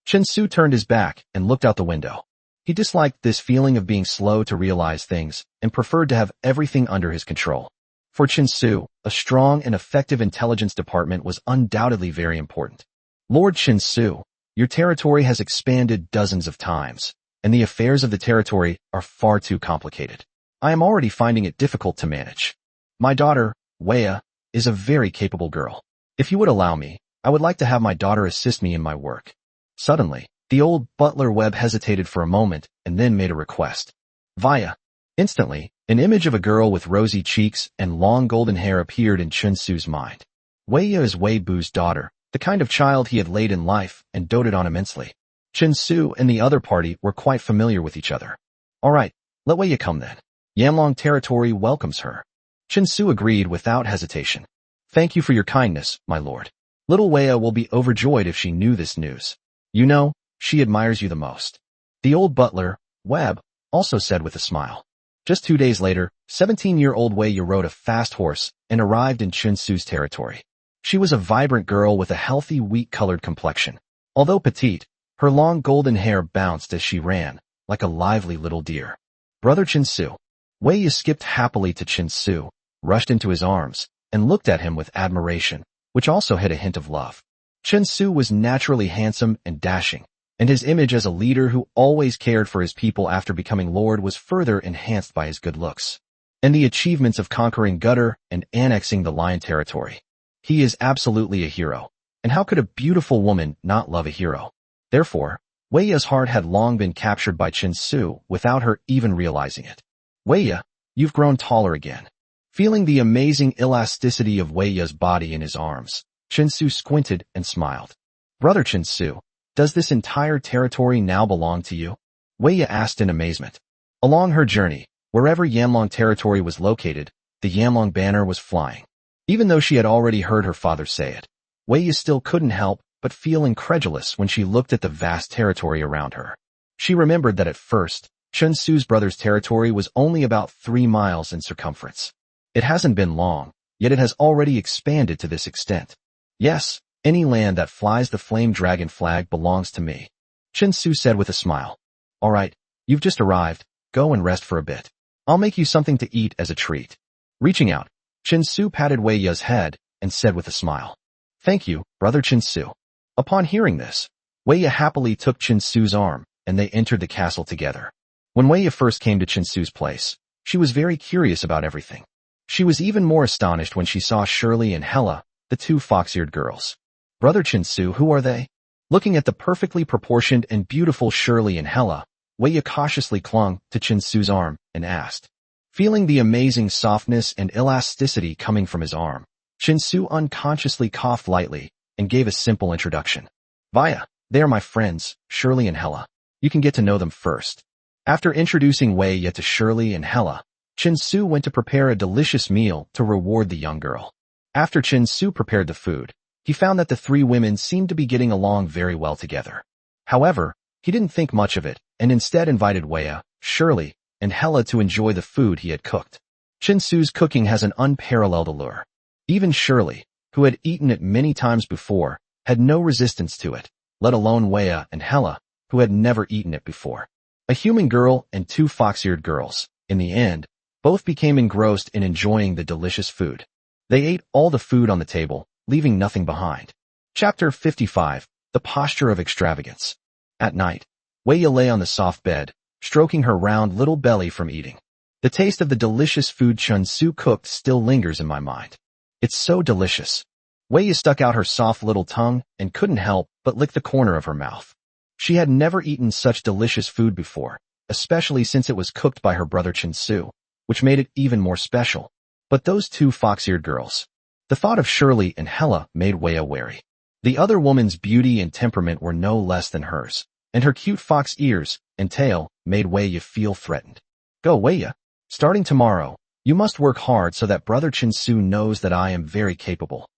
Chinsu turned his back and looked out the window. He disliked this feeling of being slow to realize things and preferred to have everything under his control. For Chinsu, a strong and effective intelligence department was undoubtedly very important. Lord Chinsu, your territory has expanded dozens of times, and the affairs of the territory are far too complicated. I am already finding it difficult to manage. My daughter, Weiya, is a very capable girl. If you would allow me, I would like to have my daughter assist me in my work. Suddenly, the old butler Webb hesitated for a moment and then made a request. Vaya. Instantly, an image of a girl with rosy cheeks and long golden hair appeared in Chinsu's mind. Weiya is Wei Bu's daughter, the kind of child he had laid in life and doted on immensely. Chinsu and the other party were quite familiar with each other. All right, let Weiya come then. Yanlong territory welcomes her. Chinsu agreed without hesitation. Thank you for your kindness, my lord. Little Weiya will be overjoyed if she knew this news. You know, she admires you the most. The old butler, Webb, also said with a smile. Just 2 days later, 17-year-old Weiya rode a fast horse and arrived in Chinsu's territory. She was a vibrant girl with a healthy wheat-colored complexion. Although petite, her long golden hair bounced as she ran, like a lively little deer. Brother Chinsu. Weiya skipped happily to Chinsu, rushed into his arms, and looked at him with admiration, which also had a hint of love. Chinsu was naturally handsome and dashing, and his image as a leader who always cared for his people after becoming lord was further enhanced by his good looks, and the achievements of conquering Gutter and annexing the lion territory. He is absolutely a hero, and how could a beautiful woman not love a hero? Therefore, Weiya's heart had long been captured by Chinsu without her even realizing it. Weiya, you've grown taller again. Feeling the amazing elasticity of Weiya's body in his arms, Chinsu squinted and smiled. Brother Chinsu, does this entire territory now belong to you? Weiya asked in amazement. Along her journey, wherever Yanlong territory was located, the Yanlong banner was flying. Even though she had already heard her father say it, Weiya still couldn't help but feel incredulous when she looked at the vast territory around her. She remembered that at first, Chinsu's brother's territory was only about 3 miles in circumference. It hasn't been long, yet it has already expanded to this extent. Yes, any land that flies the flame dragon flag belongs to me, Chinsu said with a smile. All right, you've just arrived. Go and rest for a bit. I'll make you something to eat as a treat. Reaching out, Chen Su patted Wei Ya's head and said with a smile, Thank you, brother Chen Su. Upon hearing this, Wei Ya happily took Chen Su's arm, and they entered the castle together. When Wei Ya first came to Chen Su's place, she was very curious about everything. She was even more astonished when she saw Shirley and Hella, the two fox-eared girls. Brother Chen Su, who are they? Looking at the perfectly proportioned and beautiful Shirley and Hella, Wei Ya cautiously clung to Chen Su's arm and asked. Feeling the amazing softness and elasticity coming from his arm, Chen Su unconsciously coughed lightly and gave a simple introduction. Vaya, they are my friends, Shirley and Hella. You can get to know them first. After introducing Wei Ya to Shirley and Hella, Chen Su went to prepare a delicious meal to reward the young girl. After Chen Su prepared the food, he found that the three women seemed to be getting along very well together. However, he didn't think much of it and instead invited Wei Ya, Shirley, and Hella to enjoy the food he had cooked. Chen Su's cooking has an unparalleled allure. Even Shirley, who had eaten it many times before, had no resistance to it, let alone Wei Ya and Hella, who had never eaten it before. A human girl and two fox-eared girls, in the end, both became engrossed in enjoying the delicious food. They ate all the food on the table, leaving nothing behind. Chapter 55, The Posture of Extravagance. At night, Wei Ya lay on the soft bed, stroking her round little belly from eating. The taste of the delicious food Chen Su cooked still lingers in my mind. It's so delicious. Wei Ya stuck out her soft little tongue and couldn't help but lick the corner of her mouth. She had never eaten such delicious food before, especially since it was cooked by her brother Chen Su, which made it even more special. But those two fox-eared girls. The thought of Shirley and Hella made Wei Ya wary. The other woman's beauty and temperament were no less than hers, and her cute fox ears and tail made Wei Ya feel threatened. Go, Wei Ya. Starting tomorrow, you must work hard so that brother Chen Su knows that I am very capable.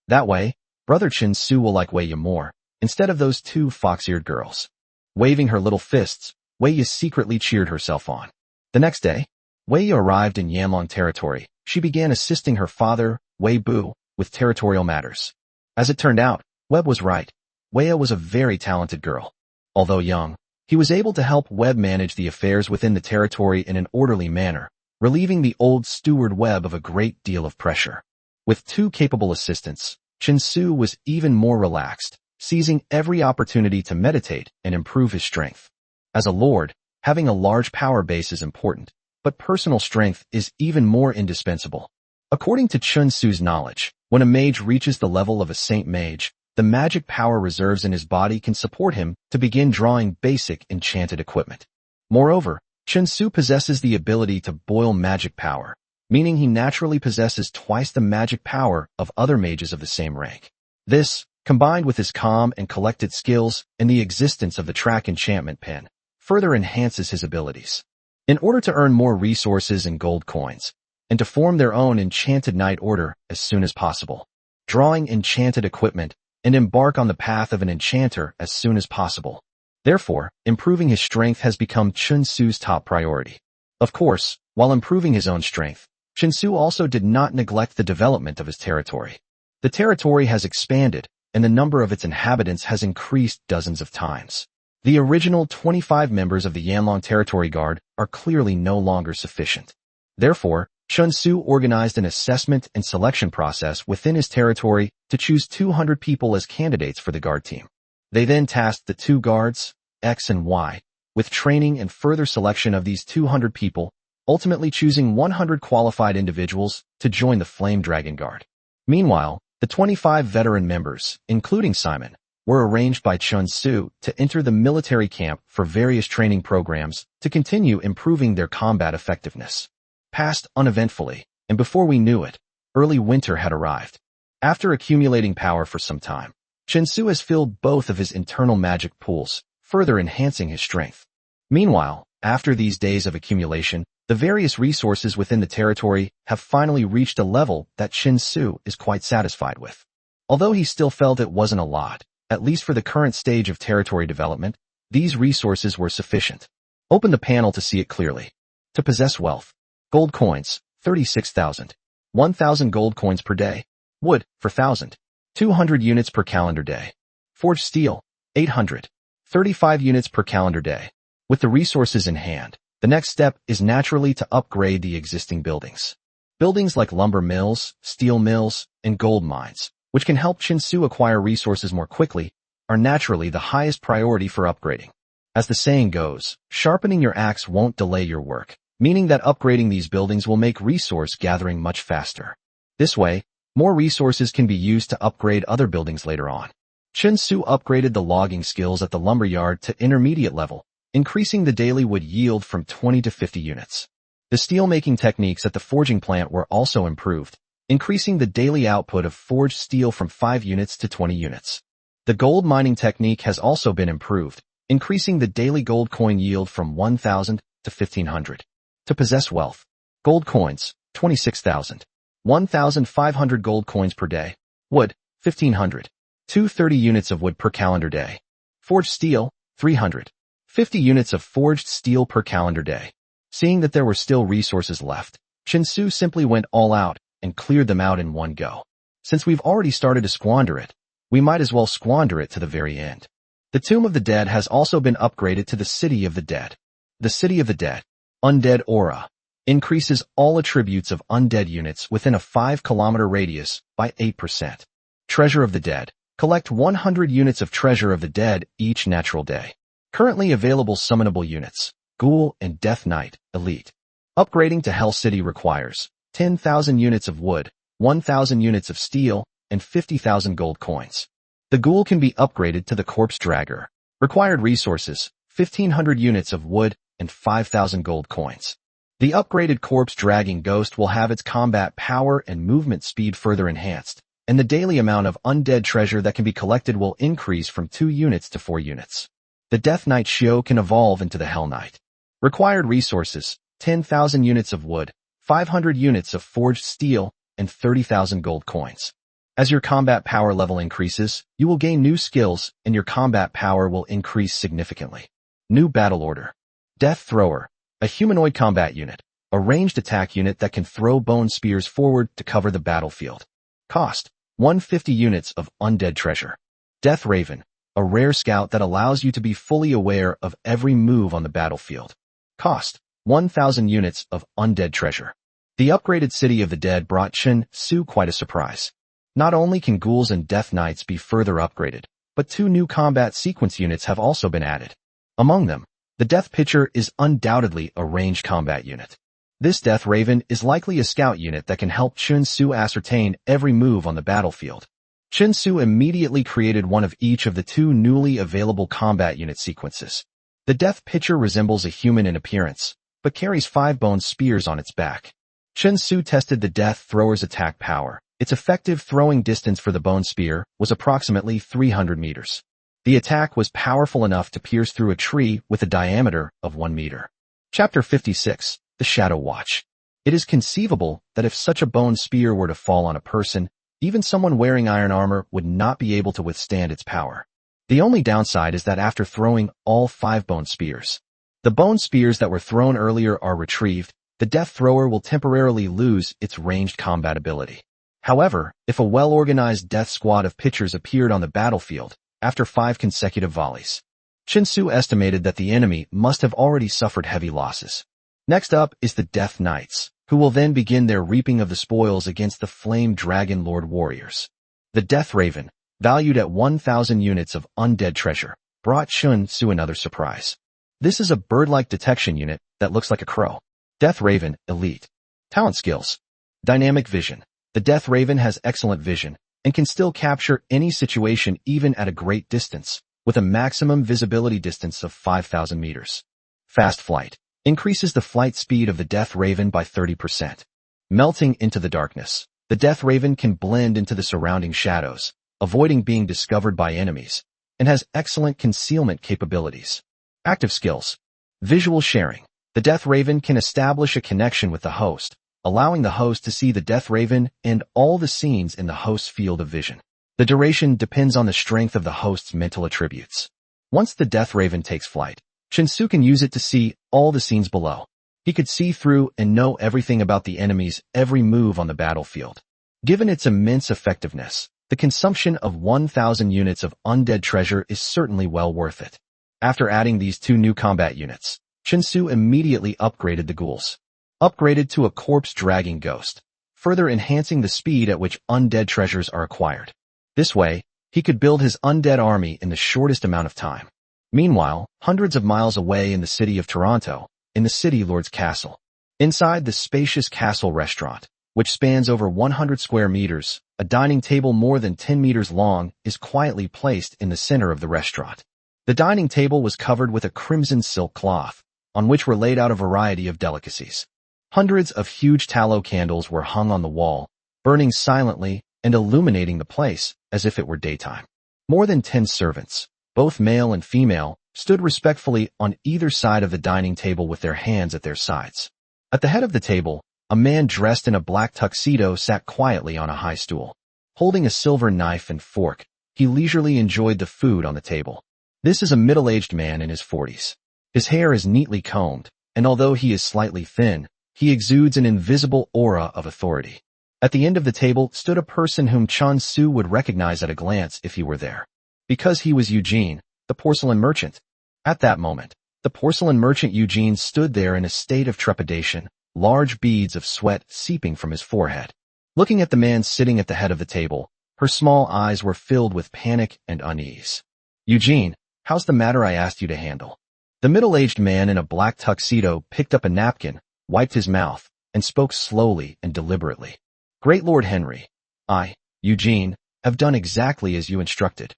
That way, brother Chen Su will like Wei Ya more, instead of those two fox-eared girls. Waving her little fists, Wei Ya secretly cheered herself on. The next day, Wei Ya arrived in Yanlong territory. She began assisting her father, Wei Bu, with territorial matters. As it turned out, Webb was right. Wei Ya was a very talented girl. Although young, he was able to help Webb manage the affairs within the territory in an orderly manner, relieving the old steward Webb of a great deal of pressure. With two capable assistants, Chen Su was even more relaxed, seizing every opportunity to meditate and improve his strength. As a lord, having a large power base is important, but personal strength is even more indispensable. According to Chen Su's knowledge, when a mage reaches the level of a saint mage, the magic power reserves in his body can support him to begin drawing basic enchanted equipment. Moreover, Chen Su possesses the ability to boil magic power, meaning he naturally possesses twice the magic power of other mages of the same rank. This, combined with his calm and collected skills and the existence of the track enchantment pen, further enhances his abilities. In order to earn more resources and gold coins, and to form their own enchanted knight order as soon as possible, drawing enchanted equipment, and embark on the path of an enchanter as soon as possible. Therefore, improving his strength has become Chen Su's top priority. Of course, while improving his own strength, Chen Su also did not neglect the development of his territory. The territory has expanded, and the number of its inhabitants has increased dozens of times. The original 25 members of the Yanlong Territory Guard are clearly no longer sufficient. Therefore, Chen Su organized an assessment and selection process within his territory to choose 200 people as candidates for the guard team. They then tasked the two guards, X and Y, with training and further selection of these 200 people, ultimately choosing 100 qualified individuals to join the Flame Dragon Guard. Meanwhile, the 25 veteran members, including Simon, were arranged by Chen Su to enter the military camp for various training programs to continue improving their combat effectiveness. Passed uneventfully, and before we knew it, early winter had arrived. After accumulating power for some time, Chen Su has filled both of his internal magic pools, further enhancing his strength. Meanwhile, after these days of accumulation, the various resources within the territory have finally reached a level that Chen Su is quite satisfied with. Although he still felt it wasn't a lot, at least for the current stage of territory development, these resources were sufficient. Open the panel to see it clearly. To possess wealth. Gold coins, 36,000. 1,000 gold coins per day. Wood, for 1,000. 200 units per calendar day. Forged steel, 800. 35 units per calendar day. With the resources in hand, the next step is naturally to upgrade the existing buildings. Buildings like lumber mills, steel mills, and gold mines, which can help Chinsu acquire resources more quickly, are naturally the highest priority for upgrading. As the saying goes, sharpening your axe won't delay your work, meaning that upgrading these buildings will make resource gathering much faster. This way, more resources can be used to upgrade other buildings later on. Chinsu upgraded the logging skills at the lumberyard to intermediate level, increasing the daily wood yield from 20 to 50 units. The steel-making techniques at the forging plant were also improved, increasing the daily output of forged steel from 5 units to 20 units. The gold mining technique has also been improved, increasing the daily gold coin yield from 1,000 to 1,500. To possess wealth. Gold coins, 26,000. 1,500 gold coins per day. Wood, 1,500. 230 units of wood per calendar day. Forged steel, 300. 50 units of forged steel per calendar day. Seeing that there were still resources left, Chinsu simply went all out and cleared them out in one go. Since we've already started to squander it, we might as well squander it to the very end. The Tomb of the Dead has also been upgraded to the City of the Dead. The City of the Dead, Undead Aura, increases all attributes of undead units within a 5-kilometer radius by 8%. Treasure of the Dead. Collect 100 units of Treasure of the Dead each natural day. Currently available summonable units. Ghoul and Death Knight, Elite. Upgrading to Hell City requires 10,000 units of wood, 1,000 units of steel, and 50,000 gold coins. The Ghoul can be upgraded to the Corpse Dragger. Required resources, 1,500 units of wood and 5,000 gold coins. The upgraded Corpse Dragging Ghost will have its combat power and movement speed further enhanced, and the daily amount of undead treasure that can be collected will increase from 2 units to 4 units. The Death Knight Shio can evolve into the Hell Knight. Required resources, 10,000 units of wood, 500 units of forged steel, and 30,000 gold coins. As your combat power level increases, you will gain new skills and your combat power will increase significantly. New Battle Order. Death Thrower, a humanoid combat unit, a ranged attack unit that can throw bone spears forward to cover the battlefield. Cost, 150 units of undead treasure. Death Raven, a rare scout that allows you to be fully aware of every move on the battlefield. Cost, 1,000 units of undead treasure. The upgraded City of the Dead brought Chinsu quite a surprise. Not only can ghouls and death knights be further upgraded, but 2 new combat sequence units have also been added. Among them, the Death Pitcher is undoubtedly a ranged combat unit. This Death Raven is likely a scout unit that can help Chinsu ascertain every move on the battlefield. Chinsu immediately created one of each of the 2 newly available combat unit sequences. The Death Pitcher resembles a human in appearance, but carries 5 bone spears on its back. Chinsu tested the Death Thrower's attack power. Its effective throwing distance for the bone spear was approximately 300 meters. The attack was powerful enough to pierce through a tree with a diameter of 1 meter. Chapter 56, The Shadow Watch. It is conceivable that if such a bone spear were to fall on a person, even someone wearing iron armor would not be able to withstand its power. The only downside is that after throwing all 5 bone spears, the bone spears that were thrown earlier are retrieved, the Death Thrower will temporarily lose its ranged combat ability. However, if a well-organized death squad of pitchers appeared on the battlefield after 5 consecutive volleys, Chinsu estimated that the enemy must have already suffered heavy losses. Next up is the Death Knights, who will then begin their reaping of the spoils against the Flame Dragon Lord warriors. The Death Raven, valued at 1,000 units of undead treasure, brought Chinsu another surprise. This is a bird-like detection unit that looks like a crow. Death Raven, Elite. Talent skills. Dynamic vision. The Death Raven has excellent vision and can still capture any situation even at a great distance, with a maximum visibility distance of 5,000 meters. Fast flight. Increases the flight speed of the Death Raven by 30%. Melting into the darkness. The Death Raven can blend into the surrounding shadows, avoiding being discovered by enemies, and has excellent concealment capabilities. Active skills. Visual sharing. The Death Raven can establish a connection with the host, allowing the host to see the Death Raven and all the scenes in the host's field of vision. The duration depends on the strength of the host's mental attributes. Once the Death Raven takes flight, Chinsu can use it to see all the scenes below. He could see through and know everything about the enemy's every move on the battlefield. Given its immense effectiveness, the consumption of 1,000 units of undead treasure is certainly well worth it. After adding these two new combat units, Chen Su immediately upgraded the ghouls. Upgraded to a corpse-dragging ghost, further enhancing the speed at which undead treasures are acquired. This way, he could build his undead army in the shortest amount of time. Meanwhile, hundreds of miles away in the city of Toronto, in the City Lord's castle. Inside the spacious castle restaurant, which spans over 100 square meters, a dining table more than 10 meters long is quietly placed in the center of the restaurant. The dining table was covered with a crimson silk cloth, on which were laid out a variety of delicacies. Hundreds of huge tallow candles were hung on the wall, burning silently and illuminating the place as if it were daytime. More than 10 servants, both male and female, stood respectfully on either side of the dining table with their hands at their sides. At the head of the table, a man dressed in a black tuxedo sat quietly on a high stool. Holding a silver knife and fork, he leisurely enjoyed the food on the table. This is a middle-aged man in his 40s. His hair is neatly combed, and although he is slightly thin, he exudes an invisible aura of authority. At the end of the table stood a person whom Chen Su would recognize at a glance if he were there. Because he was Eugene, the porcelain merchant. At that moment, the porcelain merchant Eugene stood there in a state of trepidation, large beads of sweat seeping from his forehead. Looking at the man sitting at the head of the table, her small eyes were filled with panic and unease. "Eugene, how's the matter I asked you to handle?" The middle-aged man in a black tuxedo picked up a napkin, wiped his mouth, and spoke slowly and deliberately. "Great Lord Henry, I, Eugene, have done exactly as you instructed.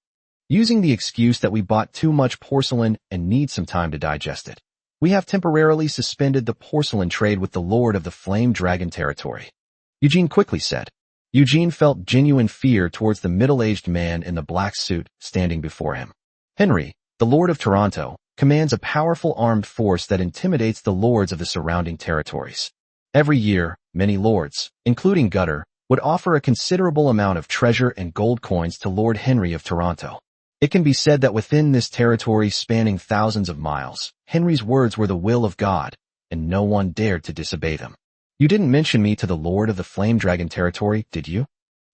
Using the excuse that we bought too much porcelain and need some time to digest it, we have temporarily suspended the porcelain trade with the Lord of the Flame Dragon territory," Eugene quickly said. Eugene felt genuine fear towards the middle-aged man in the black suit standing before him. Henry, the Lord of Toronto, commands a powerful armed force that intimidates the lords of the surrounding territories. Every year, many lords, including Gutter, would offer a considerable amount of treasure and gold coins to Lord Henry of Toronto. It can be said that within this territory spanning thousands of miles, Henry's words were the will of God, and no one dared to disobey them. "You didn't mention me to the Lord of the Flame Dragon territory, did you?"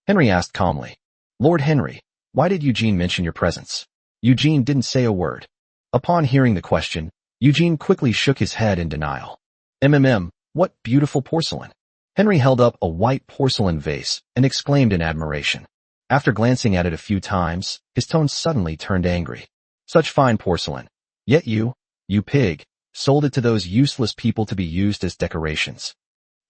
Henry asked calmly. "Lord Henry, why did Eugene mention your presence?" Eugene didn't say a word. Upon hearing the question, Eugene quickly shook his head in denial. What beautiful porcelain." Henry held up a white porcelain vase and exclaimed in admiration. After glancing at it a few times, his tone suddenly turned angry. "Such fine porcelain. Yet you pig, sold it to those useless people to be used as decorations.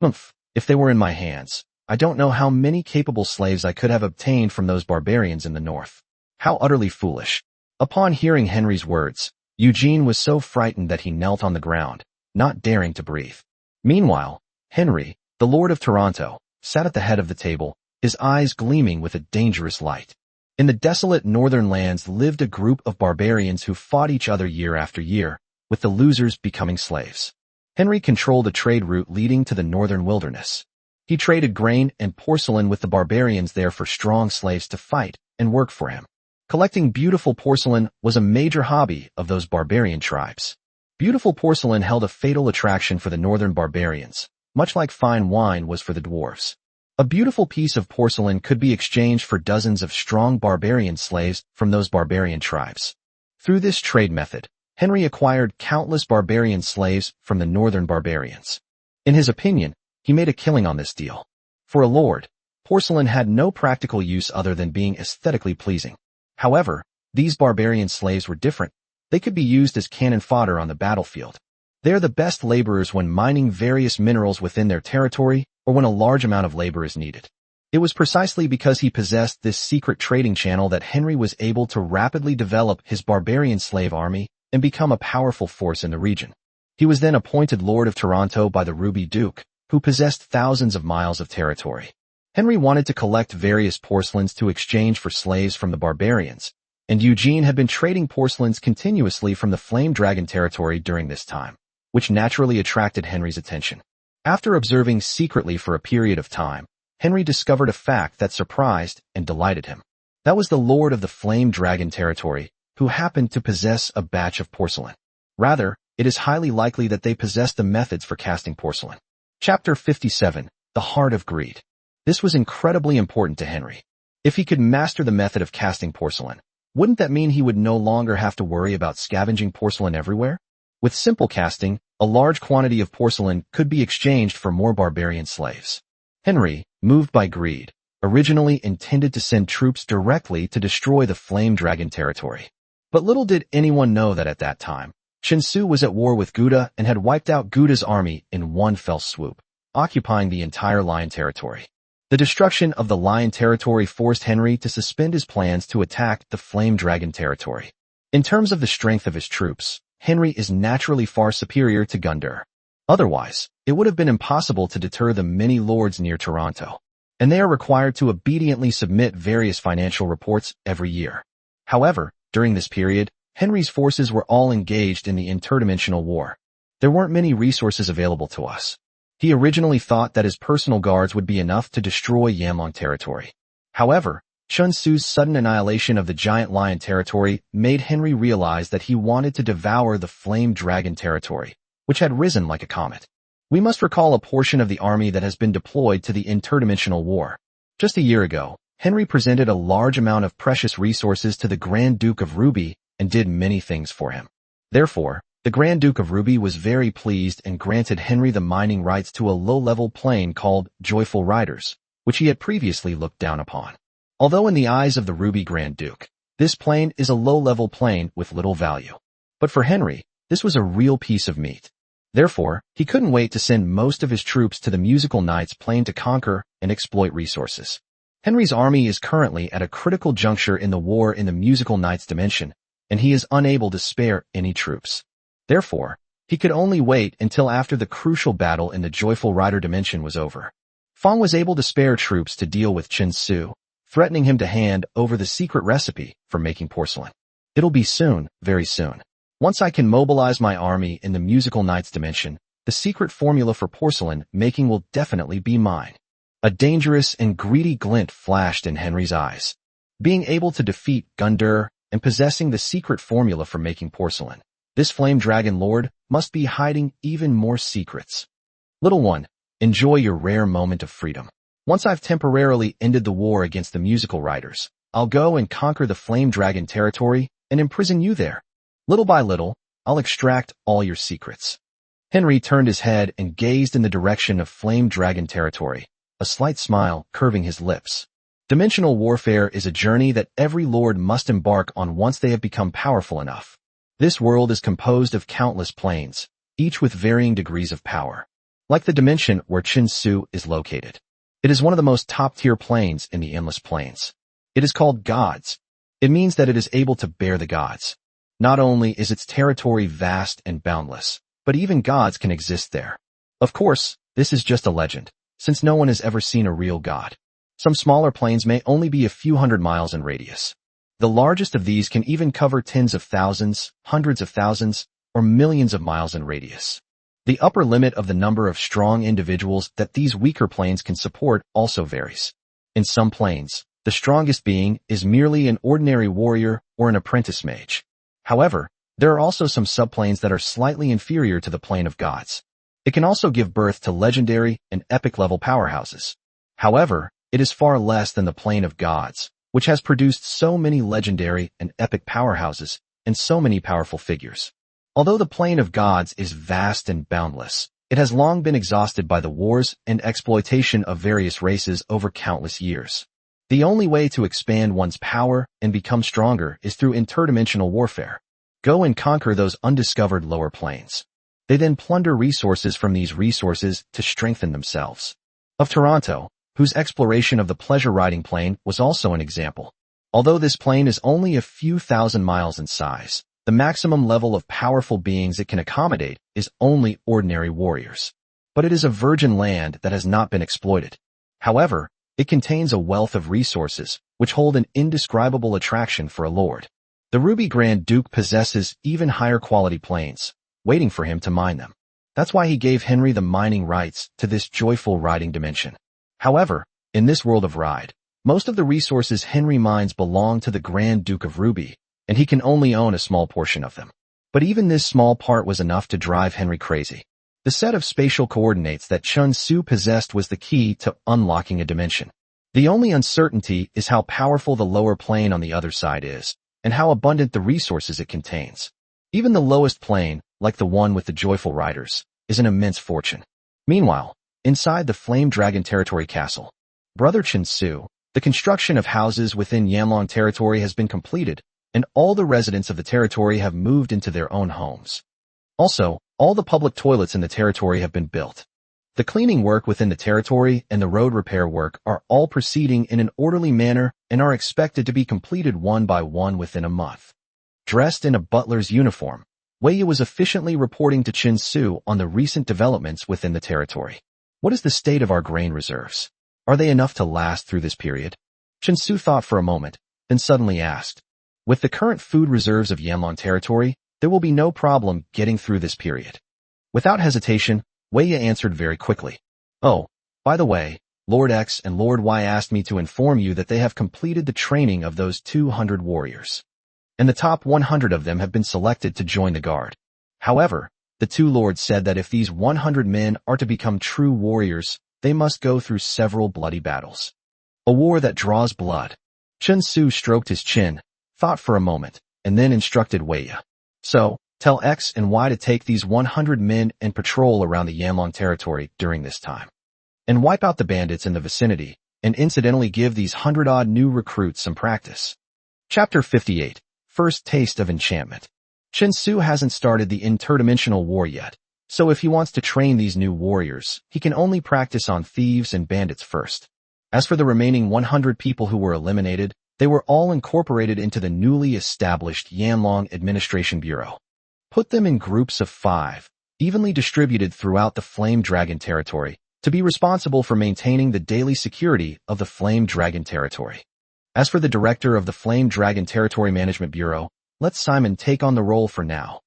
Humph, if they were in my hands, I don't know how many capable slaves I could have obtained from those barbarians in the north. How utterly foolish." Upon hearing Henry's words, Eugene was so frightened that he knelt on the ground, not daring to breathe. Meanwhile, Henry, the Lord of Toronto, sat at the head of the table, his eyes gleaming with a dangerous light. In the desolate northern lands lived a group of barbarians who fought each other year after year, with the losers becoming slaves. Henry controlled a trade route leading to the northern wilderness. He traded grain and porcelain with the barbarians there for strong slaves to fight and work for him. Collecting beautiful porcelain was a major hobby of those barbarian tribes. Beautiful porcelain held a fatal attraction for the northern barbarians, much like fine wine was for the dwarves. A beautiful piece of porcelain could be exchanged for dozens of strong barbarian slaves from those barbarian tribes. Through this trade method, Henry acquired countless barbarian slaves from the northern barbarians. In his opinion, he made a killing on this deal. For a lord, porcelain had no practical use other than being aesthetically pleasing. However, these barbarian slaves were different. They could be used as cannon fodder on the battlefield. They are the best laborers when mining various minerals within their territory or when a large amount of labor is needed. It was precisely because he possessed this secret trading channel that Henry was able to rapidly develop his barbarian slave army and become a powerful force in the region. He was then appointed Lord of Toronto by the Ruby Duke, who possessed thousands of miles of territory. Henry wanted to collect various porcelains to exchange for slaves from the barbarians, and Eugene had been trading porcelains continuously from the Flame Dragon territory during this time, which naturally attracted Henry's attention. After observing secretly for a period of time, Henry discovered a fact that surprised and delighted him. That was the Lord of the Flame Dragon territory, who happened to possess a batch of porcelain. Rather, it is highly likely that they possessed the methods for casting porcelain. Chapter 57, The Heart of Greed. This was incredibly important to Henry. If he could master the method of casting porcelain, Wouldn't that mean he would no longer have to worry about scavenging porcelain everywhere? With simple casting, a large quantity of porcelain could be exchanged for more barbarian slaves. Henry, moved by greed, originally intended to send troops directly to destroy the Flame Dragon territory. But little did anyone know that at that time, Chen Su was at war with Guda and had wiped out Guda's army in one fell swoop, occupying the entire Lion territory. The destruction of the Lion territory forced Henry to suspend his plans to attack the Flame Dragon territory. In terms of the strength of his troops, Henry is naturally far superior to Gundur. Otherwise, it would have been impossible to deter the many lords near Toronto, and they are required to obediently submit various financial reports every year. However, during this period, Henry's forces were all engaged in the interdimensional war. There weren't many resources available to us. He originally thought that his personal guards would be enough to destroy Yanlong territory. However, Chen Su's sudden annihilation of the giant lion territory made Henry realize that he wanted to devour the Flame Dragon territory, which had risen like a comet. We must recall a portion of the army that has been deployed to the interdimensional war. Just a year ago, Henry presented a large amount of precious resources to the Grand Duke of Ruby and did many things for him. Therefore, the Grand Duke of Ruby was very pleased and granted Henry the mining rights to a low-level plane called Joyful Riders, which he had previously looked down upon. Although in the eyes of the Ruby Grand Duke, this plane is a low-level plane with little value. But for Henry, this was a real piece of meat. Therefore, he couldn't wait to send most of his troops to the Musical Knights plane to conquer and exploit resources. Henry's army is currently at a critical juncture in the war in the Musical Knights dimension, and he is unable to spare any troops. Therefore, he could only wait until after the crucial battle in the Joyful Rider dimension was over. Fang was able to spare troops to deal with Chen Su, threatening him to hand over the secret recipe for making porcelain. It'll be soon, very soon. Once I can mobilize my army in the Musical Knights dimension, the secret formula for porcelain making will definitely be mine. A dangerous and greedy glint flashed in Henry's eyes. Being able to defeat Gundur and possessing the secret formula for making porcelain, this Flame Dragon Lord must be hiding even more secrets. Little one, enjoy your rare moment of freedom. Once I've temporarily ended the war against the Musical Riders, I'll go and conquer the Flame Dragon territory and imprison you there. Little by little, I'll extract all your secrets. Henry turned his head and gazed in the direction of Flame Dragon territory, a slight smile curving his lips. Dimensional warfare is a journey that every lord must embark on once they have become powerful enough. This world is composed of countless planes, each with varying degrees of power. Like the dimension where Chen Su is located. It is one of the most top-tier planes in the Endless Plains. It is called Gods. It means that it is able to bear the gods. Not only is its territory vast and boundless, but even gods can exist there. Of course, this is just a legend, since no one has ever seen a real god. Some smaller planes may only be a few hundred miles in radius. The largest of these can even cover tens of thousands, hundreds of thousands, or millions of miles in radius. The upper limit of the number of strong individuals that these weaker planes can support also varies. In some planes, the strongest being is merely an ordinary warrior or an apprentice mage. However, there are also some subplanes that are slightly inferior to the plane of gods. It can also give birth to legendary and epic-level powerhouses. However, it is far less than the plane of gods, which has produced so many legendary and epic powerhouses and so many powerful figures. Although the plane of gods is vast and boundless, it has long been exhausted by the wars and exploitation of various races over countless years. The only way to expand one's power and become stronger is through interdimensional warfare. Go and conquer those undiscovered lower planes. They then plunder resources from these resources to strengthen themselves. Of Toronto, whose exploration of the pleasure riding plane was also an example. Although this plane is only a few thousand miles in size, the maximum level of powerful beings it can accommodate is only ordinary warriors. But it is a virgin land that has not been exploited. However, it contains a wealth of resources, which hold an indescribable attraction for a lord. The Ruby Grand Duke possesses even higher quality planes, waiting for him to mine them. That's why he gave Henry the mining rights to this joyful riding dimension. However, in this world of Ride, most of the resources Henry mines belong to the Grand Duke of Ruby, and he can only own a small portion of them. But even this small part was enough to drive Henry crazy. The set of spatial coordinates that Chen Su possessed was the key to unlocking a dimension. The only uncertainty is how powerful the lower plane on the other side is, and how abundant the resources it contains. Even the lowest plane, like the one with the joyful riders, is an immense fortune. Meanwhile, inside the Flame Dragon Territory Castle, Brother Chen Su, the construction of houses within Yamlong territory has been completed, and all the residents of the territory have moved into their own homes. Also, all the public toilets in the territory have been built. The cleaning work within the territory and the road repair work are all proceeding in an orderly manner and are expected to be completed one by one within a month. Dressed in a butler's uniform, Wei Yi was efficiently reporting to Chen Su on the recent developments within the territory. What is the state of our grain reserves? Are they enough to last through this period? Chen Su thought for a moment, then suddenly asked. With the current food reserves of Yamlong territory, there will be no problem getting through this period. Without hesitation, Wei Yi answered very quickly. Oh, by the way, Lord X and Lord Y asked me to inform you that they have completed the training of those 200 warriors. And the top 100 of them have been selected to join the guard. However, the two lords said that if these 100 men are to become true warriors, they must go through several bloody battles. A war that draws blood. Chen Su stroked his chin, thought for a moment, and then instructed Wei Yi. So, tell X and Y to take these 100 men and patrol around the Yamlong territory during this time. And wipe out the bandits in the vicinity, and incidentally give these 100-odd new recruits some practice. Chapter 58. First Taste of Enchantment. Chen Su hasn't started the interdimensional war yet, so if he wants to train these new warriors, he can only practice on thieves and bandits first. As for the remaining 100 people who were eliminated, they were all incorporated into the newly established Yamlong Administration Bureau. Put them in groups of 5, evenly distributed throughout the Flame Dragon territory, to be responsible for maintaining the daily security of the Flame Dragon territory. As for the director of the Flame Dragon Territory Management Bureau, let Simon take on the role for now.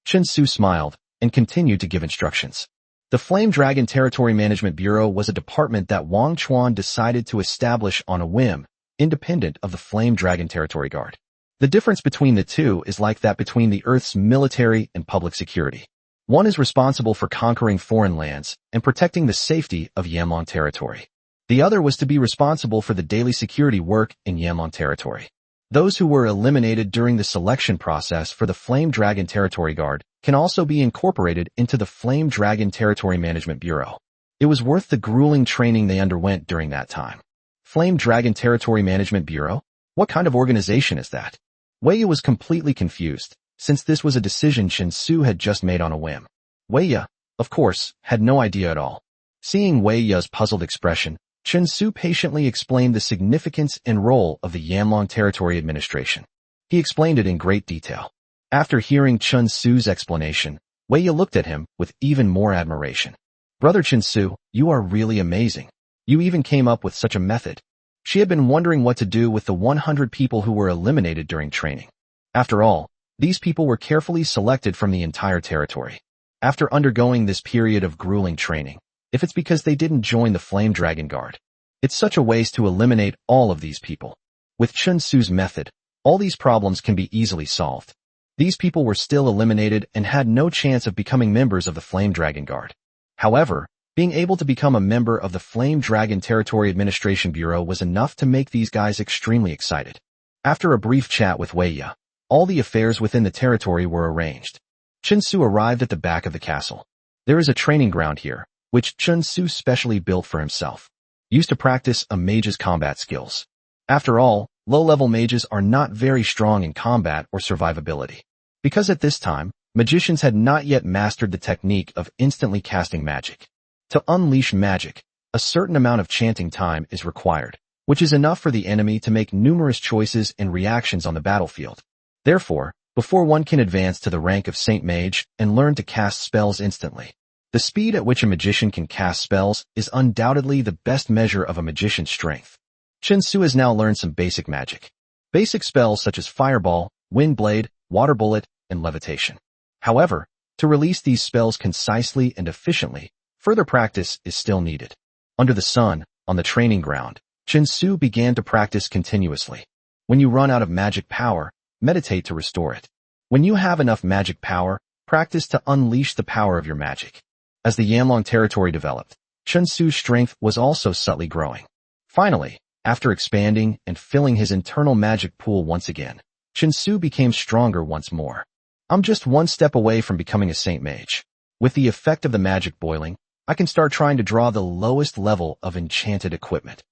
Chen Su smiled and continued to give instructions. The Flame Dragon Territory Management Bureau was a department that Wang Chuan decided to establish on a whim, independent of the Flame Dragon Territory Guard. The difference between the two is like that between the Earth's military and public security. One is responsible for conquering foreign lands and protecting the safety of Yamlong territory. The other was to be responsible for the daily security work in Yamlong territory. Those who were eliminated during the selection process for the Flame Dragon Territory Guard can also be incorporated into the Flame Dragon Territory Management Bureau. It was worth the grueling training they underwent during that time. Flame Dragon Territory Management Bureau? What kind of organization is that? Wei Yi was completely confused, since this was a decision Chen Su had just made on a whim. Wei Yi, of course, had no idea at all. Seeing Wei Yi's puzzled expression, Chen Su patiently explained the significance and role of the Yamlong Territory Administration. He explained it in great detail. After hearing Chen Su's explanation, Wei Yi looked at him with even more admiration. Brother Chen Su, you are really amazing. You even came up with such a method. She had been wondering what to do with the 100 people who were eliminated during training. After all, these people were carefully selected from the entire territory. After undergoing this period of grueling training, if it's because they didn't join the Flame Dragon Guard, it's such a waste to eliminate all of these people. With Chen Su's method, all these problems can be easily solved. These people were still eliminated and had no chance of becoming members of the Flame Dragon Guard. However, being able to become a member of the Flame Dragon Territory Administration Bureau was enough to make these guys extremely excited. After a brief chat with Wei Yi, all the affairs within the territory were arranged. Chen Su arrived at the back of the castle. There is a training ground here, which Chen Su specially built for himself, used to practice a mage's combat skills. After all, low-level mages are not very strong in combat or survivability. Because at this time, magicians had not yet mastered the technique of instantly casting magic. To unleash magic, a certain amount of chanting time is required, which is enough for the enemy to make numerous choices and reactions on the battlefield. Therefore, before one can advance to the rank of Saint Mage and learn to cast spells instantly, the speed at which a magician can cast spells is undoubtedly the best measure of a magician's strength. Chen Su has now learned some basic magic. Basic spells such as Fireball, Wind Blade, Water Bullet, and Levitation. However, to release these spells concisely and efficiently, further practice is still needed. Under the sun, on the training ground, Chen Su began to practice continuously. When you run out of magic power, meditate to restore it. When you have enough magic power, practice to unleash the power of your magic. As the Yamlong territory developed, Chen Su's strength was also subtly growing. Finally, after expanding and filling his internal magic pool once again, Chen Su became stronger once more. I'm just one step away from becoming a Saint Mage. With the effect of the magic boiling, I can start trying to draw the lowest level of enchanted equipment.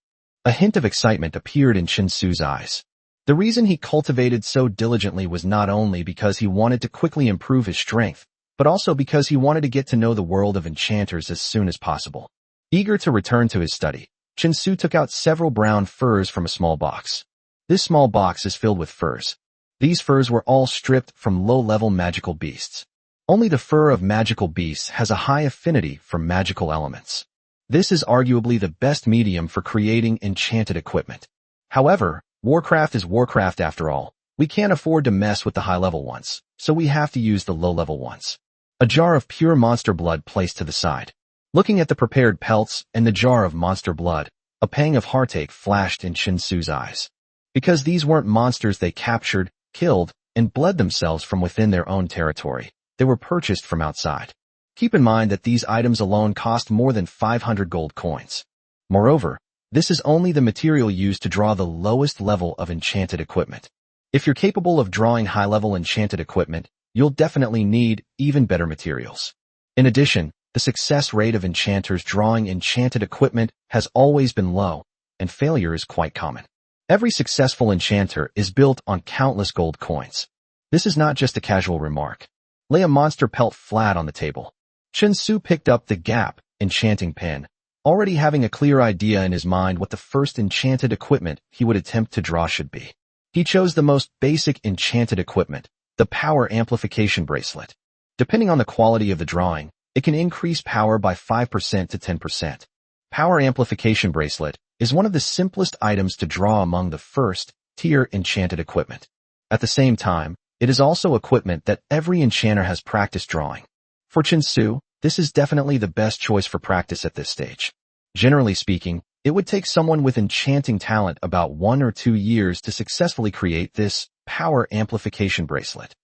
A hint of excitement appeared in Chen Su's eyes. The reason he cultivated so diligently was not only because he wanted to quickly improve his strength, but also because he wanted to get to know the world of enchanters as soon as possible. Eager to return to his study, Chen Su took out several brown furs from a small box. This small box is filled with furs. These furs were all stripped from low-level magical beasts. Only the fur of magical beasts has a high affinity for magical elements. This is arguably the best medium for creating enchanted equipment. However, Warcraft is Warcraft after all. We can't afford to mess with the high-level ones, so we have to use the low-level ones. A jar of pure monster blood placed to the side. Looking at the prepared pelts and the jar of monster blood, a pang of heartache flashed in Chen Su's eyes. Because these weren't monsters they captured, killed, and bled themselves from within their own territory. They were purchased from outside. Keep in mind that these items alone cost more than 500 gold coins. Moreover, this is only the material used to draw the lowest level of enchanted equipment. If you're capable of drawing high-level enchanted equipment, you'll definitely need even better materials. In addition, the success rate of enchanters drawing enchanted equipment has always been low, and failure is quite common. Every successful enchanter is built on countless gold coins. This is not just a casual remark. Lay a monster pelt flat on the table. Chen Su picked up the Gap enchanting pen, already having a clear idea in his mind what the first enchanted equipment he would attempt to draw should be. He chose the most basic enchanted equipment, the Power Amplification Bracelet. Depending on the quality of the drawing, it can increase power by 5% to 10%. Power Amplification Bracelet is one of the simplest items to draw among the first-tier enchanted equipment. At the same time, it is also equipment that every enchanter has practiced drawing. For Chen Su, this is definitely the best choice for practice at this stage. Generally speaking, it would take someone with enchanting talent about 1 or 2 years to successfully create this Power Amplification Bracelet.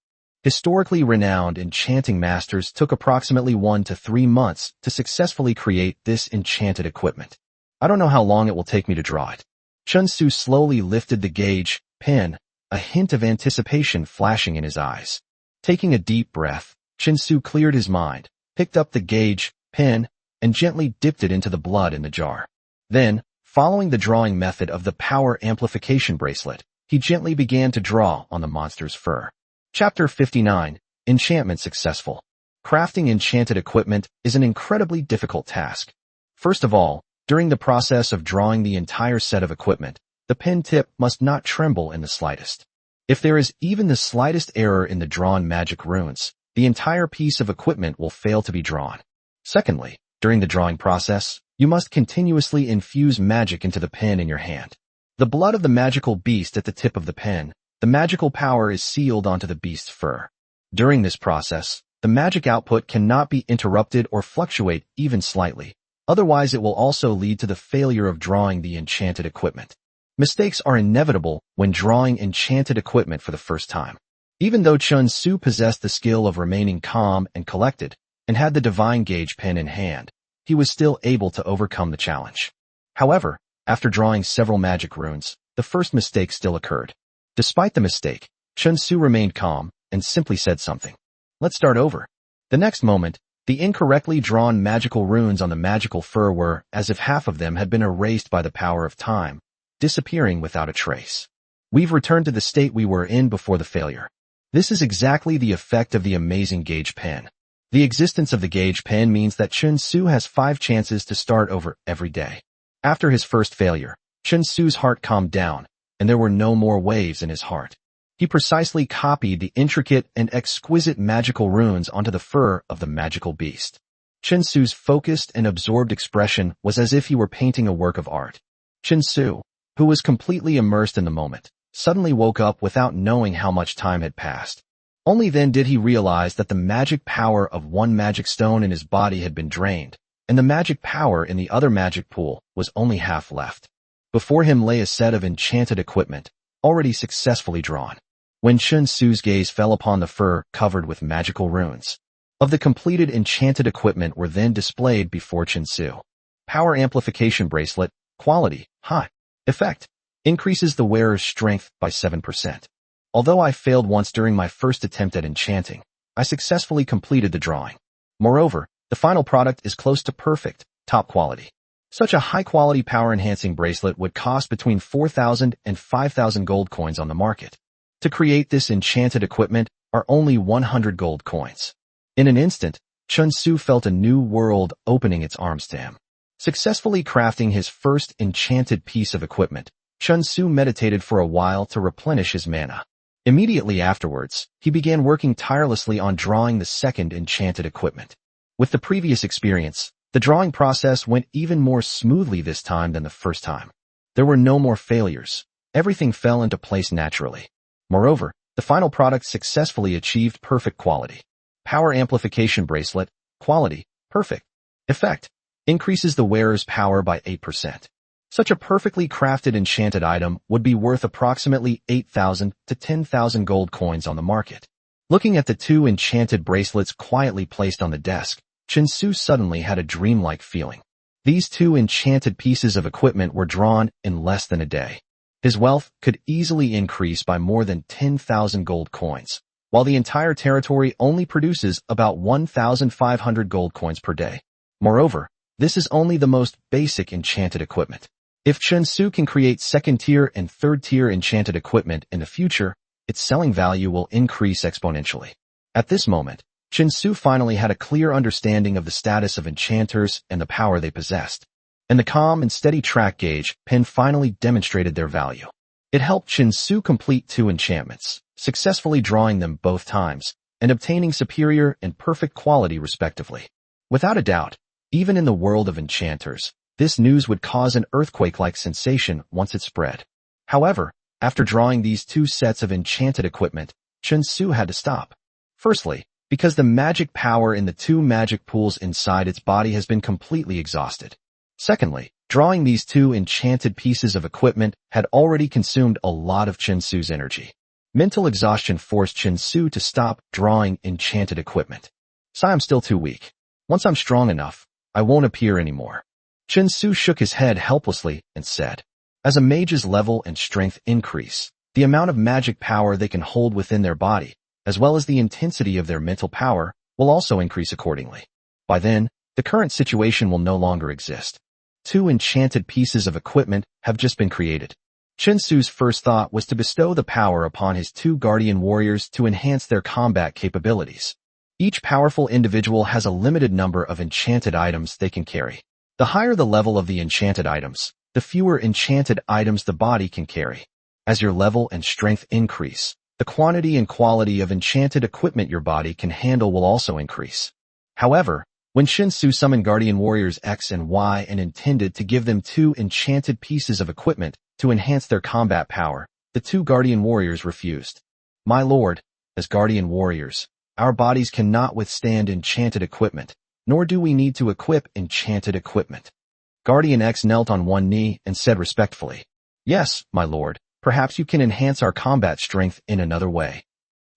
Historically renowned enchanting masters took approximately 1 to 3 months to successfully create this enchanted equipment. I don't know how long it will take me to draw it. Chen Su slowly lifted the gauge pen, a hint of anticipation flashing in his eyes. Taking a deep breath, Chen Su cleared his mind, picked up the gauge pen, and gently dipped it into the blood in the jar. Then, following the drawing method of the Power Amplification Bracelet, he gently began to draw on the monster's fur. Chapter 59. Enchantment Successful. Crafting enchanted equipment is an incredibly difficult task. First of all, during the process of drawing the entire set of equipment, the pen tip must not tremble in the slightest. If there is even the slightest error in the drawn magic runes, the entire piece of equipment will fail to be drawn. Secondly, during the drawing process, you must continuously infuse magic into the pen in your hand. The blood of the magical beast at the tip of the pen, the magical power is sealed onto the beast's fur. During this process, the magic output cannot be interrupted or fluctuate even slightly. Otherwise, it will also lead to the failure of drawing the enchanted equipment. Mistakes are inevitable when drawing enchanted equipment for the first time. Even though Chen Su possessed the skill of remaining calm and collected, and had the divine gauge pen in hand, he was still able to overcome the challenge. However, after drawing several magic runes, the first mistake still occurred. Despite the mistake, Chen Su remained calm and simply said something. Let's start over. The next moment, the incorrectly drawn magical runes on the magical fur were as if half of them had been erased by the power of time, disappearing without a trace. We've returned to the state we were in before the failure. This is exactly the effect of the amazing gauge pen. The existence of the gauge pen means that Chen Su has 5 chances to start over every day. After his first failure, Chen Su's heart calmed down, and there were no more waves in his heart. He precisely copied the intricate and exquisite magical runes onto the fur of the magical beast. Chen Su's focused and absorbed expression was as if he were painting a work of art. Chen Su, who was completely immersed in the moment, suddenly woke up without knowing how much time had passed. Only then did he realize that the magic power of one magic stone in his body had been drained, and the magic power in the other magic pool was only half left. Before him lay a set of enchanted equipment, already successfully drawn. When Chen Su's gaze fell upon the fur covered with magical runes, of the completed enchanted equipment were then displayed before Chen Su. Power Amplification Bracelet, quality, high. Effect, increases the wearer's strength by 7%. Although I failed once during my first attempt at enchanting, I successfully completed the drawing. Moreover, the final product is close to perfect, top quality. Such a high-quality power-enhancing bracelet would cost between 4,000 and 5,000 gold coins on the market. To create this enchanted equipment are only 100 gold coins. In an instant, Chun Su felt a new world opening its arms to him. Successfully crafting his first enchanted piece of equipment, Chun Su meditated for a while to replenish his mana. Immediately afterwards, he began working tirelessly on drawing the second enchanted equipment. With the previous experience, the drawing process went even more smoothly this time than the first time. There were no more failures. Everything fell into place naturally. Moreover, the final product successfully achieved perfect quality. Power amplification bracelet, quality, perfect. Effect, increases the wearer's power by 8%. Such a perfectly crafted enchanted item would be worth approximately 8,000 to 10,000 gold coins on the market. Looking at the two enchanted bracelets quietly placed on the desk, Chun Su suddenly had a dreamlike feeling. These two enchanted pieces of equipment were drawn in less than a day. His wealth could easily increase by more than 10,000 gold coins, while the entire territory only produces about 1,500 gold coins per day. Moreover, this is only the most basic enchanted equipment. If Chun Su can create second-tier and third-tier enchanted equipment in the future, its selling value will increase exponentially. At this moment, Chun Su finally had a clear understanding of the status of enchanters and the power they possessed. And the calm and steady track gauge pin finally demonstrated their value. It helped Chun Su complete two enchantments, successfully drawing them both times, and obtaining superior and perfect quality respectively. Without a doubt, even in the world of enchanters, this news would cause an earthquake-like sensation once it spread. However, after drawing these two sets of enchanted equipment, Chun Su had to stop. Firstly, because the magic power in the two magic pools inside its body has been completely exhausted. Secondly, drawing these two enchanted pieces of equipment had already consumed a lot of Chun Su's energy. Mental exhaustion forced Chun Su to stop drawing enchanted equipment. So I'm still too weak. Once I'm strong enough, I won't appear anymore. Chun Su shook his head helplessly and said, as a mage's level and strength increase, the amount of magic power they can hold within their body, as well as the intensity of their mental power, will also increase accordingly. By then, the current situation will no longer exist. Two enchanted pieces of equipment have just been created. Chun Su's first thought was to bestow the power upon his two guardian warriors to enhance their combat capabilities. Each powerful individual has a limited number of enchanted items they can carry. The higher the level of the enchanted items, the fewer enchanted items the body can carry. As your level and strength increase, the quantity and quality of enchanted equipment your body can handle will also increase. However, when Chun Su summoned Guardian Warriors X and Y and intended to give them two enchanted pieces of equipment to enhance their combat power, the two Guardian Warriors refused. My lord, as Guardian Warriors, our bodies cannot withstand enchanted equipment, nor do we need to equip enchanted equipment. Guardian X knelt on one knee and said respectfully, yes, my lord, perhaps you can enhance our combat strength in another way.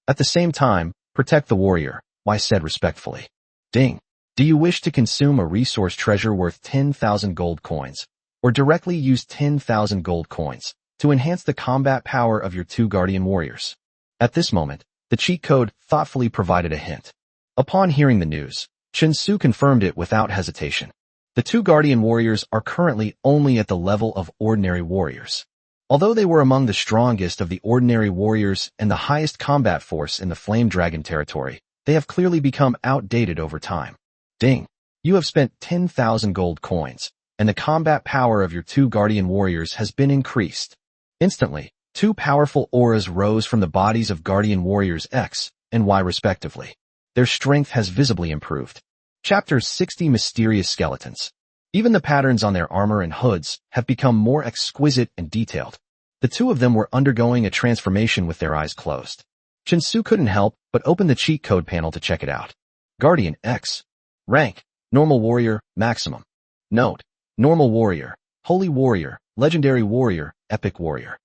At the same time, protect the warrior, Y said respectfully. Ding. Do you wish to consume a resource treasure worth 10,000 gold coins, or directly use 10,000 gold coins to enhance the combat power of your two guardian warriors? At this moment, the cheat code thoughtfully provided a hint. Upon hearing the news, Chun Su confirmed it without hesitation. The two guardian warriors are currently only at the level of ordinary warriors. Although they were among the strongest of the ordinary warriors and the highest combat force in the Flame Dragon territory, they have clearly become outdated over time. Ding. You have spent 10,000 gold coins, and the combat power of your two guardian warriors has been increased. Instantly, two powerful auras rose from the bodies of Guardian Warriors X and Y respectively. Their strength has visibly improved. Chapter 60 Mysterious Skeletons. Even the patterns on their armor and hoods have become more exquisite and detailed. The two of them were undergoing a transformation with their eyes closed. Chun Su couldn't help but open the cheat code panel to check it out. Guardian X. Rank, Normal Warrior, Maximum. Note, Normal Warrior, Holy Warrior, Legendary Warrior, Epic Warrior.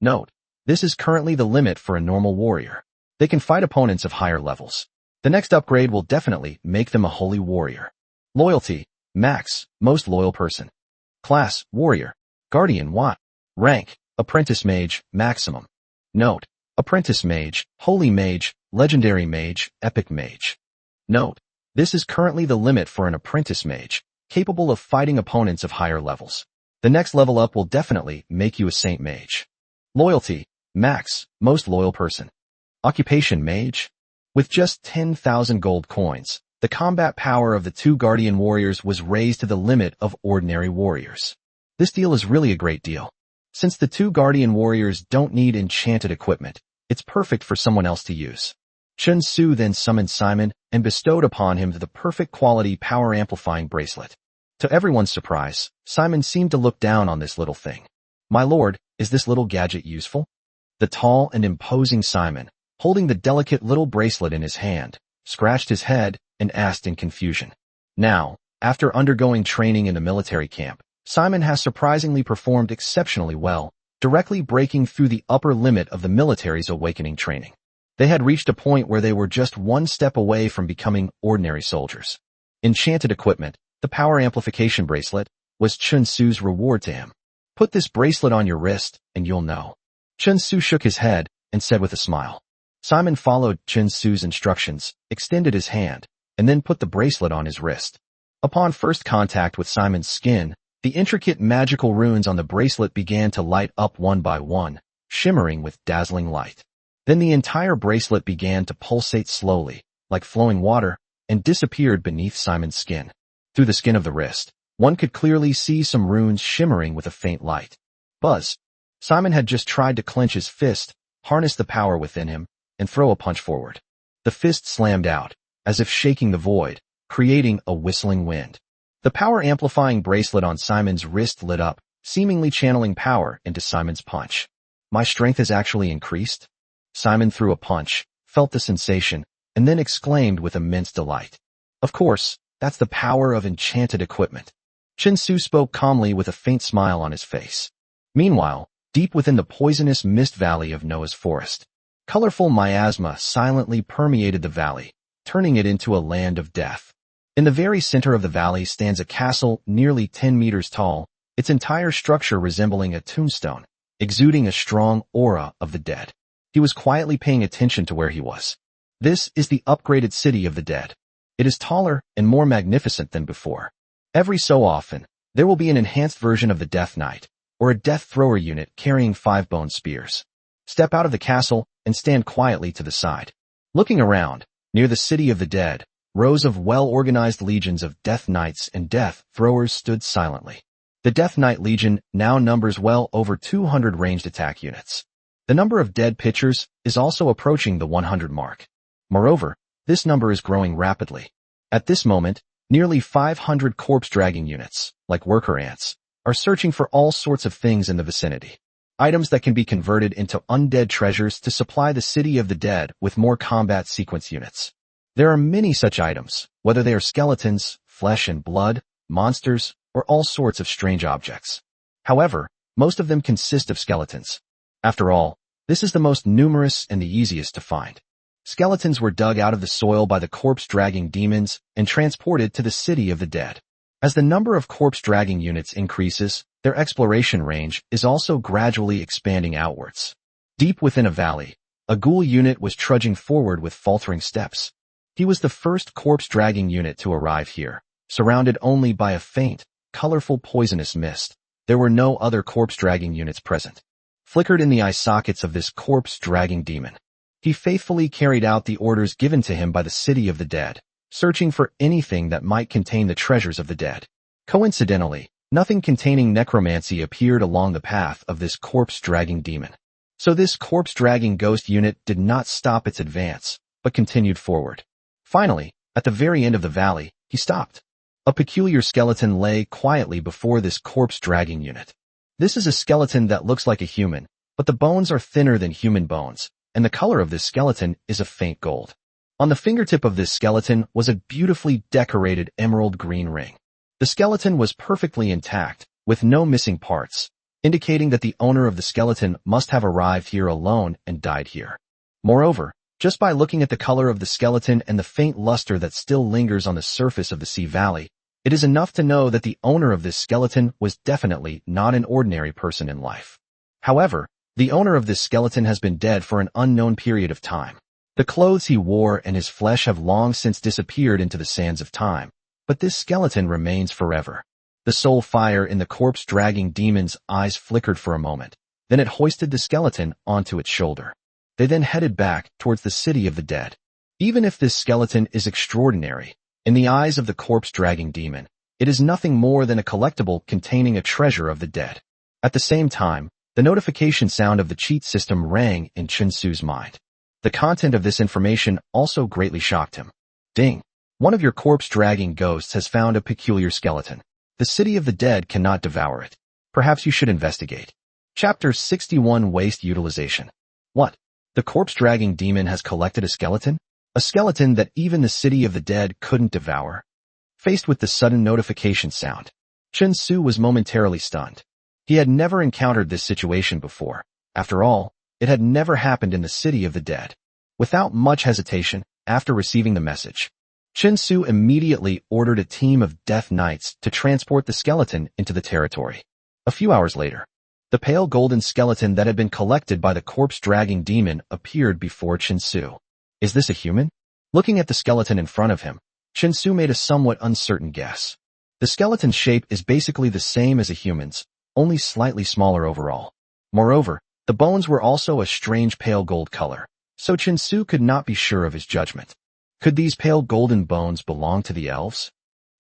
Note, this is currently the limit for a normal warrior. They can fight opponents of higher levels. The next upgrade will definitely make them a Holy Warrior. Loyalty, Max, Most Loyal Person. Class, Warrior. Guardian Y. Rank, Apprentice Mage, Maximum. Note, Apprentice Mage, Holy Mage, Legendary Mage, Epic Mage. Note: this is currently the limit for an Apprentice Mage, capable of fighting opponents of higher levels. The next level up will definitely make you a Saint Mage. Loyalty: Max, Most Loyal Person. Occupation: Mage. With just 10,000 gold coins, the combat power of the 2 Guardian Warriors was raised to the limit of ordinary warriors. This deal is really a great deal. Since the 2 Guardian Warriors don't need enchanted equipment, it's perfect for someone else to use. Chun Su then summoned Simon and bestowed upon him the perfect quality power-amplifying bracelet. To everyone's surprise, Simon seemed to look down on this little thing. "My lord, is this little gadget useful?" The tall and imposing Simon, holding the delicate little bracelet in his hand, scratched his head and asked in confusion. Now, after undergoing training in the military camp, Simon has surprisingly performed exceptionally well, directly breaking through the upper limit of the military's awakening training. They had reached a point where they were just one step away from becoming ordinary soldiers. Enchanted equipment, the power amplification bracelet, was Chun Su's reward to him. "Put this bracelet on your wrist, and you'll know." Chun Su shook his head and said with a smile. Simon followed Chun Su's instructions, extended his hand, and then put the bracelet on his wrist. Upon first contact with Simon's skin, the intricate magical runes on the bracelet began to light up one by one, shimmering with dazzling light. Then the entire bracelet began to pulsate slowly, like flowing water, and disappeared beneath Simon's skin. Through the skin of the wrist, one could clearly see some runes shimmering with a faint light. Buzz! Simon had just tried to clench his fist, harness the power within him, and throw a punch forward. The fist slammed out, as if shaking the void, creating a whistling wind. The power-amplifying bracelet on Simon's wrist lit up, seemingly channeling power into Simon's punch. "My strength has actually increased?" Simon threw a punch, felt the sensation, and then exclaimed with immense delight. "Of course, that's the power of enchanted equipment." Chun Su spoke calmly with a faint smile on his face. Meanwhile, deep within the poisonous mist valley of Noah's forest, colorful miasma silently permeated the valley, turning it into a land of death. In the very center of the valley stands a castle nearly 10 meters tall, its entire structure resembling a tombstone, exuding a strong aura of the dead. He was quietly paying attention to where he was. This is the upgraded city of the dead. It is taller and more magnificent than before. Every so often, there will be an enhanced version of the Death Knight, or a Death Thrower unit carrying 5-bone spears. Step out of the castle and stand quietly to the side. Looking around, near the city of the dead, rows of well-organized legions of Death Knights and Death Throwers stood silently. The Death Knight Legion now numbers well over 200 ranged attack units. The number of dead pitchers is also approaching the 100 mark. Moreover, this number is growing rapidly. At this moment, nearly 500 corpse-dragging units, like worker ants, are searching for all sorts of things in the vicinity. Items that can be converted into undead treasures to supply the city of the dead with more combat sequence units. There are many such items, whether they are skeletons, flesh and blood, monsters, or all sorts of strange objects. However, most of them consist of skeletons. After all, this is the most numerous and the easiest to find. Skeletons were dug out of the soil by the corpse-dragging demons and transported to the city of the dead. As the number of corpse-dragging units increases, their exploration range is also gradually expanding outwards. Deep within a valley, a ghoul unit was trudging forward with faltering steps. He was the first corpse-dragging unit to arrive here, surrounded only by a faint, colorful poisonous mist. There were no other corpse-dragging units present. Flickered in the eye sockets of this corpse-dragging demon, he faithfully carried out the orders given to him by the city of the dead, searching for anything that might contain the treasures of the dead. Coincidentally, nothing containing necromancy appeared along the path of this corpse-dragging demon. So this corpse-dragging ghost unit did not stop its advance, but continued forward. Finally, at the very end of the valley, he stopped. A peculiar skeleton lay quietly before this corpse-dragging unit. This is a skeleton that looks like a human, but the bones are thinner than human bones, and the color of this skeleton is a faint gold. On the fingertip of this skeleton was a beautifully decorated emerald green ring. The skeleton was perfectly intact, with no missing parts, indicating that the owner of the skeleton must have arrived here alone and died here. Moreover, just by looking at the color of the skeleton and the faint luster that still lingers on the surface of the sea valley, it is enough to know that the owner of this skeleton was definitely not an ordinary person in life. However, The owner of this skeleton has been dead for an unknown period of time. The clothes he wore and his flesh have long since disappeared into the sands of time, but this skeleton remains forever. The soul fire in the corpse-dragging demon's eyes flickered for a moment. Then it hoisted the skeleton onto its shoulder. They then headed back towards the city of the dead. Even if this skeleton is extraordinary, in the eyes of the corpse-dragging demon, it is nothing more than a collectible containing a treasure of the dead. At the same time, the notification sound of the cheat system rang in Chen Su's mind. The content of this information also greatly shocked him. Ding! One of your corpse-dragging ghosts has found a peculiar skeleton. The city of the dead cannot devour it. Perhaps you should investigate. Chapter 61 Waste Utilization. What? The corpse-dragging demon has collected a skeleton? A skeleton that even the city of the dead couldn't devour? Faced with the sudden notification sound, Chen Su was momentarily stunned. He had never encountered this situation before. After all, it had never happened in the city of the dead. Without much hesitation, after receiving the message, Chen Su immediately ordered a team of Death Knights to transport the skeleton into the territory. A few hours later, the pale golden skeleton that had been collected by the corpse-dragging demon appeared before Chen Su. Is this a human? Looking at the skeleton in front of him, Chen Su made a somewhat uncertain guess. The skeleton's shape is basically the same as a human's, only slightly smaller overall. Moreover, the bones were also a strange pale gold color, so Chen Su could not be sure of his judgment. Could these pale golden bones belong to the elves?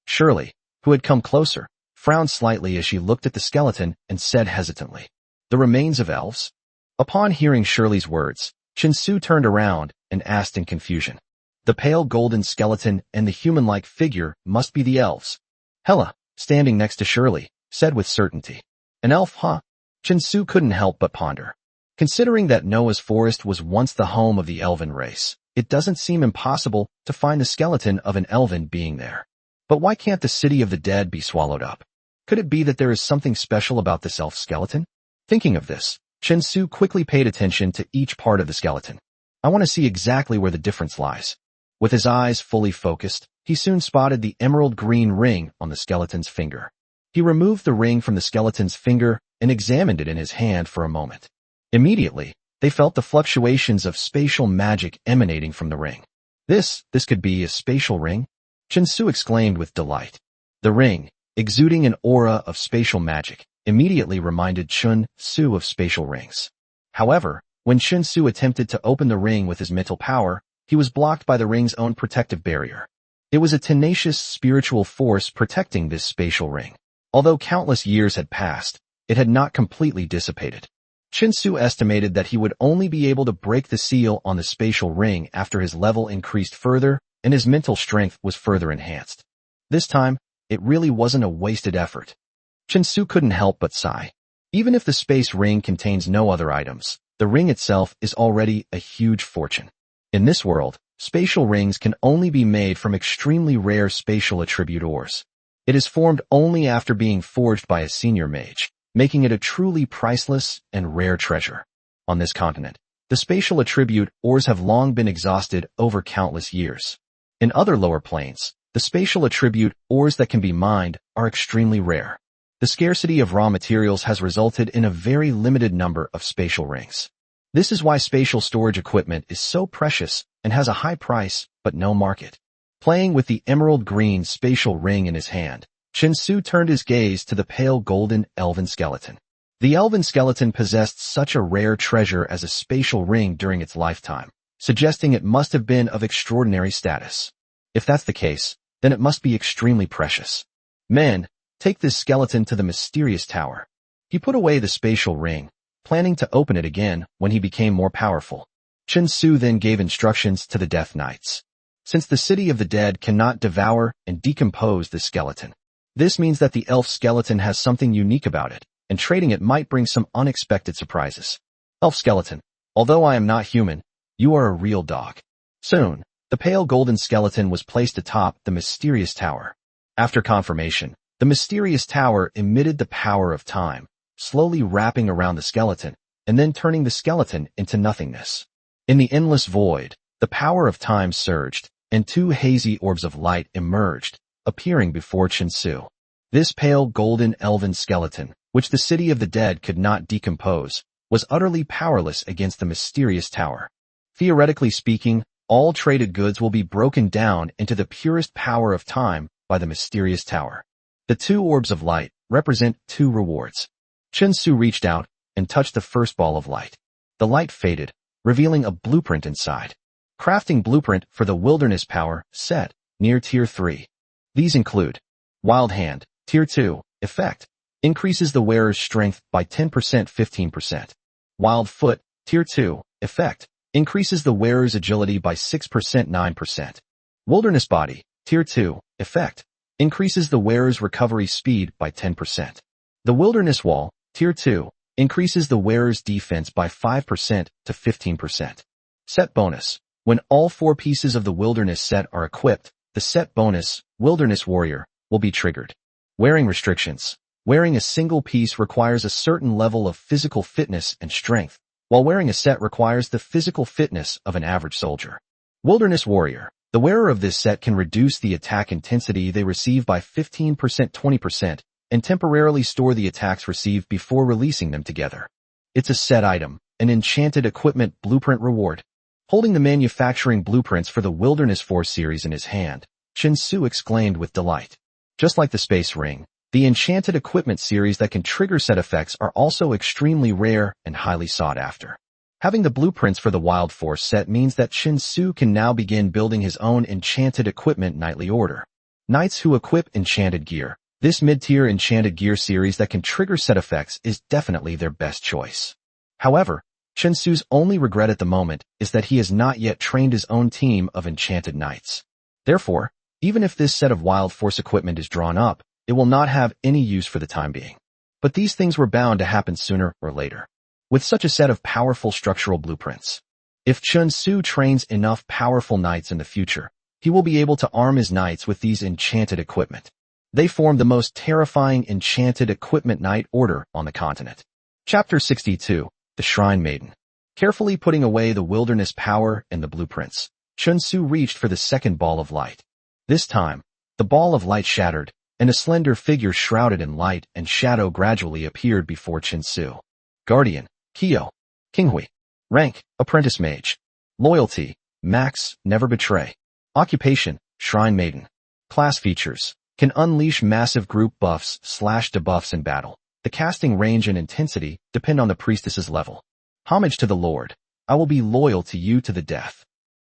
Shirley, who had come closer, frowned slightly as she looked at the skeleton and said hesitantly, "The remains of elves?" Upon hearing Shirley's words, Chen Su turned around and asked in confusion. The pale golden skeleton and the human-like figure must be the elves. Hela, standing next to Shirley, said with certainty. An elf, huh? Chen Su couldn't help but ponder. Considering that Noah's Forest was once the home of the elven race, it doesn't seem impossible to find the skeleton of an elven being there. But why can't the city of the dead be swallowed up? Could it be that there is something special about this elf skeleton? Thinking of this, Chen Su quickly paid attention to each part of the skeleton. I want to see exactly where the difference lies. With his eyes fully focused, he soon spotted the emerald green ring on the skeleton's finger. He removed the ring from the skeleton's finger and examined it in his hand for a moment. Immediately, they felt the fluctuations of spatial magic emanating from the ring. This could be a spatial ring? Chen Su exclaimed with delight. The ring, exuding an aura of spatial magic, immediately reminded Chen Su of spatial rings. However, when Chen Su attempted to open the ring with his mental power, he was blocked by the ring's own protective barrier. It was a tenacious spiritual force protecting this spatial ring. Although countless years had passed, it had not completely dissipated. Chen Su estimated that he would only be able to break the seal on the spatial ring after his level increased further and his mental strength was further enhanced. This time, it really wasn't a wasted effort. Chen Su couldn't help but sigh. Even if the space ring contains no other items, the ring itself is already a huge fortune. In this world, spatial rings can only be made from extremely rare spatial attribute ores. It is formed only after being forged by a senior mage, making it a truly priceless and rare treasure. On this continent, the spatial attribute ores have long been exhausted over countless years. In other lower planes, the spatial attribute ores that can be mined are extremely rare. The scarcity of raw materials has resulted in a very limited number of spatial rings. This is why spatial storage equipment is so precious and has a high price but no market. Playing with the emerald green spatial ring in his hand, Chen Su turned his gaze to the pale golden elven skeleton. The elven skeleton possessed such a rare treasure as a spatial ring during its lifetime, suggesting it must have been of extraordinary status. If that's the case, then it must be extremely precious. Men, take this skeleton to the mysterious tower. He put away the spatial ring, planning to open it again when he became more powerful. Chen Su then gave instructions to the Death Knights. Since the city of the dead cannot devour and decompose the skeleton, this means that the elf skeleton has something unique about it, and trading it might bring some unexpected surprises. Elf skeleton, although I am not human, you are a real dog. Soon, the pale golden skeleton was placed atop the mysterious tower. After confirmation, the mysterious tower emitted the power of time, slowly wrapping around the skeleton, and then turning the skeleton into nothingness. In the endless void, the power of time surged, and two hazy orbs of light emerged, appearing before Chen Su. This pale golden elven skeleton, which the city of the dead could not decompose, was utterly powerless against the mysterious tower. Theoretically speaking, all traded goods will be broken down into the purest power of time by the mysterious tower. The two orbs of light represent two rewards. Chen Su reached out and touched the first ball of light. The light faded, revealing a blueprint inside. Crafting blueprint for the wilderness power set near Tier 3. These include Wild Hand, Tier 2, effect, increases the wearer's strength by 10% 15%. Wild Foot, Tier 2, effect, increases the wearer's agility by 6% 9%. Wilderness Body, Tier 2, effect, increases the wearer's recovery speed by 10%. The Wilderness Wall, Tier 2, increases the wearer's defense by 5% to 15%. Set bonus. When all 4 pieces of the Wilderness set are equipped, the set bonus, Wilderness Warrior, will be triggered. Wearing restrictions. Wearing a single piece requires a certain level of physical fitness and strength, while wearing a set requires the physical fitness of an average soldier. Wilderness Warrior. The wearer of this set can reduce the attack intensity they receive by 15% 20% and temporarily store the attacks received before releasing them together. It's a set item, an enchanted equipment blueprint reward. Holding the manufacturing blueprints for the Wilderness Force series in his hand, Chen Su exclaimed with delight. Just like the Space Ring, the enchanted equipment series that can trigger set effects are also extremely rare and highly sought after. Having the blueprints for the Wild Force set means that Chen Su can now begin building his own enchanted equipment knightly order. Knights who equip enchanted gear. This mid-tier enchanted gear series that can trigger set effects is definitely their best choice. However, Chen Su's only regret at the moment is that he has not yet trained his own team of enchanted knights. Therefore, even if this set of Wild Force equipment is drawn up, it will not have any use for the time being. But these things were bound to happen sooner or later. With such a set of powerful structural blueprints, if Chen Su trains enough powerful knights in the future, he will be able to arm his knights with these enchanted equipment. They form the most terrifying enchanted equipment knight order on the continent. Chapter 62, The Shrine Maiden. Carefully putting away the wilderness power and the blueprints, Chen Su reached for the second ball of light. This time, the ball of light shattered, and a slender figure shrouded in light and shadow gradually appeared before Chen Su. Guardian, Kyo. Qinghui. Rank, Apprentice Mage. Loyalty, Max, Never Betray. Occupation, Shrine Maiden. Class features, can unleash massive group buffs / debuffs in battle. The casting range and intensity depend on the priestess's level. Homage to the Lord. I will be loyal to you to the death.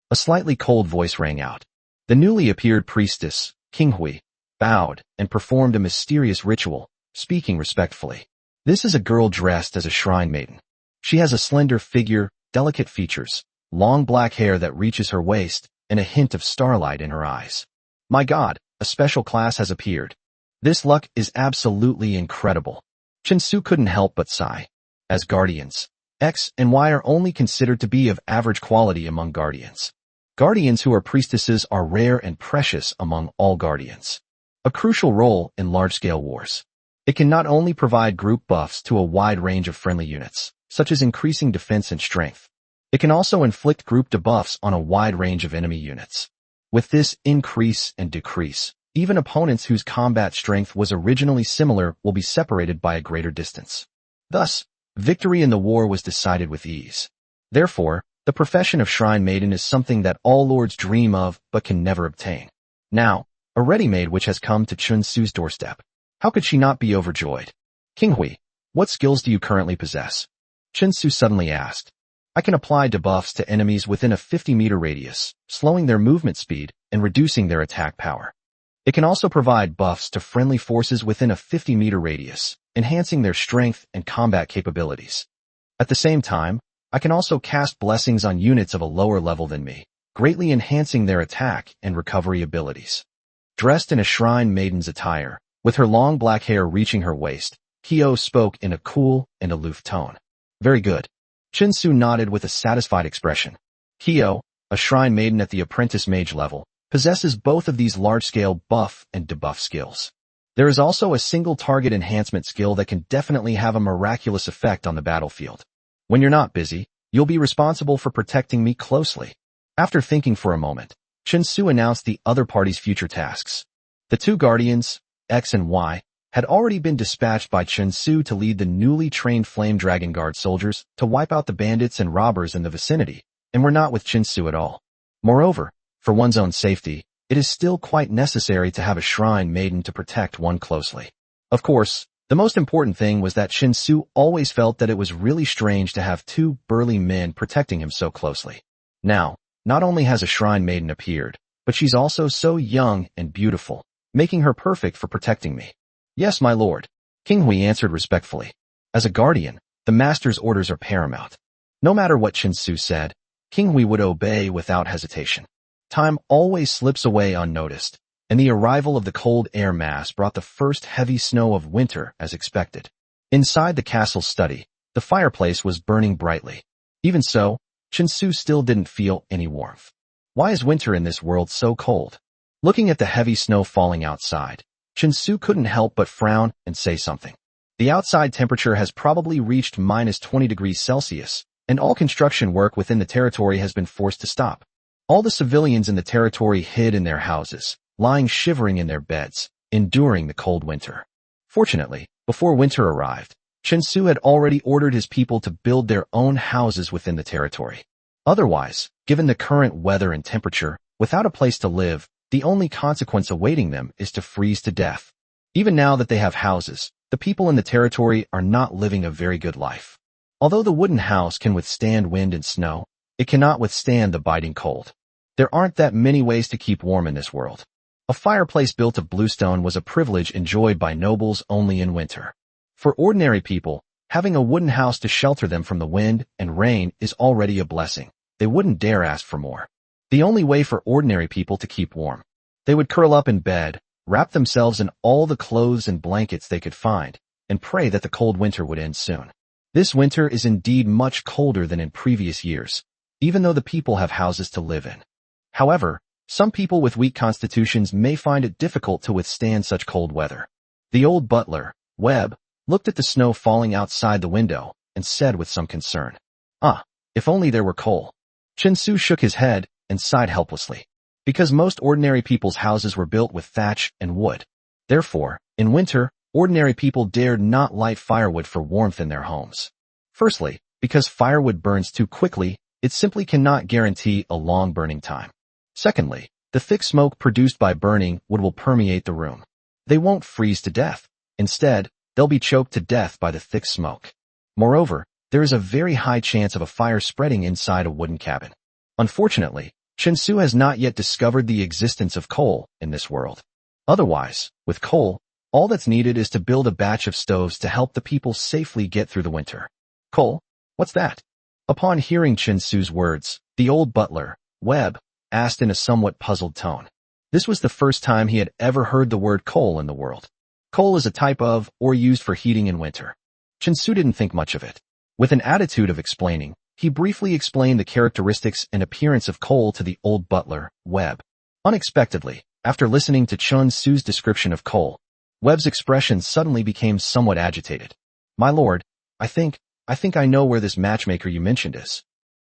A slightly cold voice rang out. The newly appeared priestess, Qinghui, bowed and performed a mysterious ritual, speaking respectfully. This is a girl dressed as a shrine maiden. She has a slender figure, delicate features, long black hair that reaches her waist, and a hint of starlight in her eyes. My God, a special class has appeared. This luck is absolutely incredible. Chen Su couldn't help but sigh. As guardians, X and Y are only considered to be of average quality among guardians. Guardians who are priestesses are rare and precious among all guardians. A crucial role in large-scale wars. It can not only provide group buffs to a wide range of friendly units, such as increasing defense and strength, it can also inflict group debuffs on a wide range of enemy units. With this increase and decrease, even opponents whose combat strength was originally similar will be separated by a greater distance. Thus, victory in the war was decided with ease. Therefore, the profession of Shrine Maiden is something that all lords dream of but can never obtain. Now, a ready-made which has come to Chen Su's doorstep. How could she not be overjoyed? Qinghui, what skills do you currently possess? Chen Su suddenly asked. I can apply debuffs to enemies within a 50-meter radius, slowing their movement speed and reducing their attack power. It can also provide buffs to friendly forces within a 50-meter radius, enhancing their strength and combat capabilities. At the same time, I can also cast blessings on units of a lower level than me, greatly enhancing their attack and recovery abilities. Dressed in a shrine maiden's attire, with her long black hair reaching her waist, Kyo spoke in a cool and aloof tone. Very good. Chen Su nodded with a satisfied expression. Kyo, a shrine maiden at the apprentice mage level, possesses both of these large-scale buff and debuff skills. There is also a single target enhancement skill that can definitely have a miraculous effect on the battlefield. When you're not busy, you'll be responsible for protecting me closely. After thinking for a moment, Chen Su announced the other party's future tasks. The two guardians, X and Y, had already been dispatched by Chen Su to lead the newly trained Flame Dragon Guard soldiers to wipe out the bandits and robbers in the vicinity, and were not with Chen Su at all. Moreover, for one's own safety, it is still quite necessary to have a shrine maiden to protect one closely. Of course, the most important thing was that Chen Su always felt that it was really strange to have two burly men protecting him so closely. Now, not only has a shrine maiden appeared, but she's also so young and beautiful, making her perfect for protecting me. Yes, my lord, King Hui answered respectfully. As a guardian, the master's orders are paramount. No matter what Chen Su said, King Hui would obey without hesitation. Time always slips away unnoticed, and the arrival of the cold air mass brought the first heavy snow of winter as expected. Inside the castle's study, the fireplace was burning brightly. Even so, Chen Su still didn't feel any warmth. Why is winter in this world so cold? Looking at the heavy snow falling outside, Chen Su couldn't help but frown and say something. The outside temperature has probably reached -20°C, and all construction work within the territory has been forced to stop. All the civilians in the territory hid in their houses, lying shivering in their beds, enduring the cold winter. Fortunately, before winter arrived, Chen Su had already ordered his people to build their own houses within the territory. Otherwise, given the current weather and temperature, without a place to live, the only consequence awaiting them is to freeze to death. Even now that they have houses, the people in the territory are not living a very good life. Although the wooden house can withstand wind and snow, it cannot withstand the biting cold. There aren't that many ways to keep warm in this world. A fireplace built of bluestone was a privilege enjoyed by nobles only in winter. For ordinary people, having a wooden house to shelter them from the wind and rain is already a blessing. They wouldn't dare ask for more. The only way for ordinary people to keep warm. They would curl up in bed, wrap themselves in all the clothes and blankets they could find, and pray that the cold winter would end soon. This winter is indeed much colder than in previous years, even though the people have houses to live in. However, some people with weak constitutions may find it difficult to withstand such cold weather. The old butler, Webb, looked at the snow falling outside the window and said with some concern, "Ah, if only there were coal." Chen Su shook his head and sighed helplessly. Because most ordinary people's houses were built with thatch and wood. Therefore, in winter, ordinary people dared not light firewood for warmth in their homes. Firstly, because firewood burns too quickly, it simply cannot guarantee a long burning time. Secondly, the thick smoke produced by burning wood will permeate the room. They won't freeze to death. Instead, they'll be choked to death by the thick smoke. Moreover, there is a very high chance of a fire spreading inside a wooden cabin. Unfortunately, Chen Su has not yet discovered the existence of coal in this world. Otherwise, with coal, all that's needed is to build a batch of stoves to help the people safely get through the winter. Coal? What's that? Upon hearing Chen Su's words, the old butler, Webb, asked in a somewhat puzzled tone. This was the first time he had ever heard the word coal in the world. Coal is a type of, or used for heating in winter. Chen Su didn't think much of it. With an attitude of explaining, he briefly explained the characteristics and appearance of coal to the old butler, Webb. Unexpectedly, after listening to Chen Su's description of coal, Webb's expression suddenly became somewhat agitated. "My lord, I think I know where this matchmaker you mentioned is."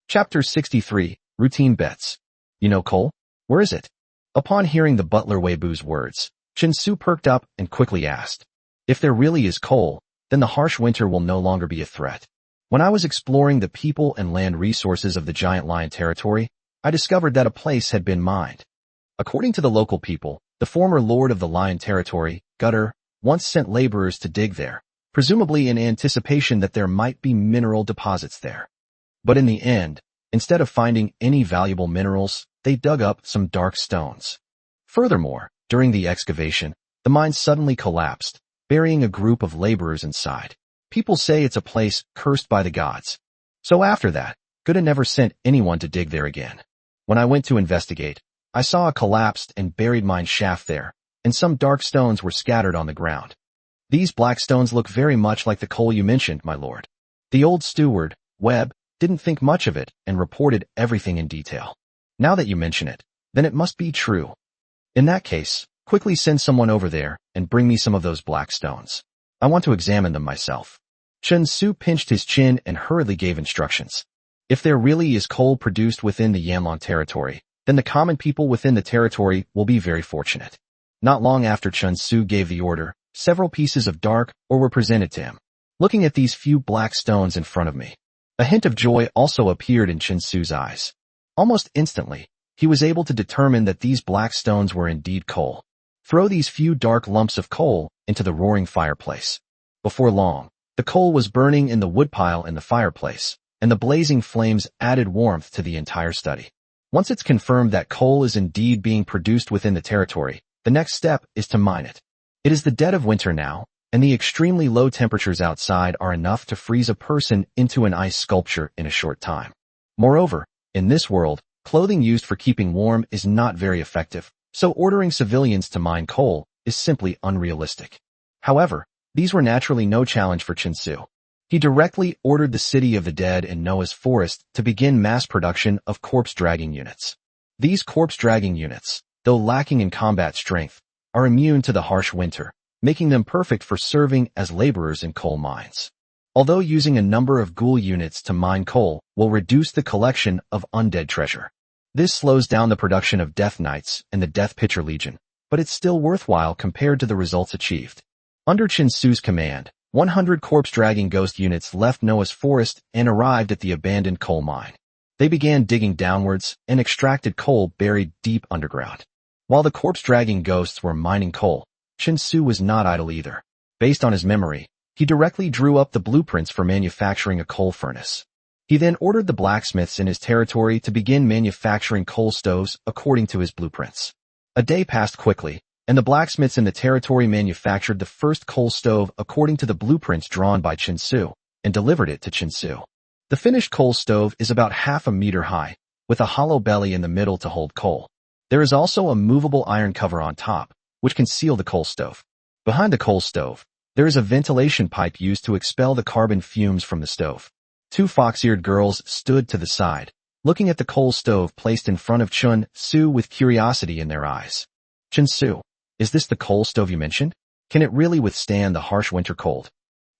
Chapter 63, Routine Bets. "You know coal? Where is it?" Upon hearing the butler Weibu's words, Chen Su perked up and quickly asked, "If there really is coal, then the harsh winter will no longer be a threat. When I was exploring the people and land resources of the Giant Lion territory, I discovered that a place had been mined. According to the local people, the former lord of the Lion territory, Gutter, once sent laborers to dig there, presumably in anticipation that there might be mineral deposits there. But in the end, instead of finding any valuable minerals, they dug up some dark stones. Furthermore, during the excavation, the mine suddenly collapsed, burying a group of laborers inside. People say it's a place cursed by the gods. So after that, Gutter never sent anyone to dig there again. When I went to investigate, I saw a collapsed and buried mine shaft there, and some dark stones were scattered on the ground. These black stones look very much like the coal you mentioned, my lord." The old steward, Webb, didn't think much of it and reported everything in detail. "Now that you mention it, then it must be true. In that case, quickly send someone over there and bring me some of those black stones. I want to examine them myself." Chen Su pinched his chin and hurriedly gave instructions. If there really is coal produced within the Yanlong territory, then the common people within the territory will be very fortunate. Not long after Chen Su gave the order, Several pieces of dark ore were presented to him. Looking at these few black stones in front of me, a hint of joy also appeared in Chinsu's eyes. Almost instantly, he was able to determine that these black stones were indeed coal. Throw these few dark lumps of coal into the roaring fireplace. Before long, the coal was burning in the woodpile in the fireplace, and the blazing flames added warmth to the entire study. Once it's confirmed that coal is indeed being produced within the territory, the next step is to mine it. It is the dead of winter now, and the extremely low temperatures outside are enough to freeze a person into an ice sculpture in a short time. Moreover, in this world, clothing used for keeping warm is not very effective, so ordering civilians to mine coal is simply unrealistic. However, these were naturally no challenge for Chinsu. He directly ordered the City of the Dead in Noah's Forest to begin mass production of corpse-dragging units. These corpse-dragging units, though lacking in combat strength, are immune to the harsh winter, making them perfect for serving as laborers in coal mines. Although using a number of ghoul units to mine coal will reduce the collection of undead treasure, this slows down the production of Death Knights and the Death Pitcher Legion, but it's still worthwhile compared to the results achieved. Under Chinsu's command, 100 corpse-dragging ghost units left Noah's Forest and arrived at the abandoned coal mine. They began digging downwards and extracted coal buried deep underground. While the corpse-dragging ghosts were mining coal, Chinsu was not idle either. Based on his memory, he directly drew up the blueprints for manufacturing a coal furnace. He then ordered the blacksmiths in his territory to begin manufacturing coal stoves according to his blueprints. A day passed quickly, and the blacksmiths in the territory manufactured the first coal stove according to the blueprints drawn by Chinsu, and delivered it to Chinsu. The finished coal stove is about half a meter high, with a hollow belly in the middle to hold coal. There is also a movable iron cover on top, which can seal the coal stove. Behind the coal stove, there is a ventilation pipe used to expel the carbon fumes from the stove. Two fox-eared girls stood to the side, looking at the coal stove placed in front of Chinsu with curiosity in their eyes. Chinsu, is this the coal stove you mentioned? Can it really withstand the harsh winter cold?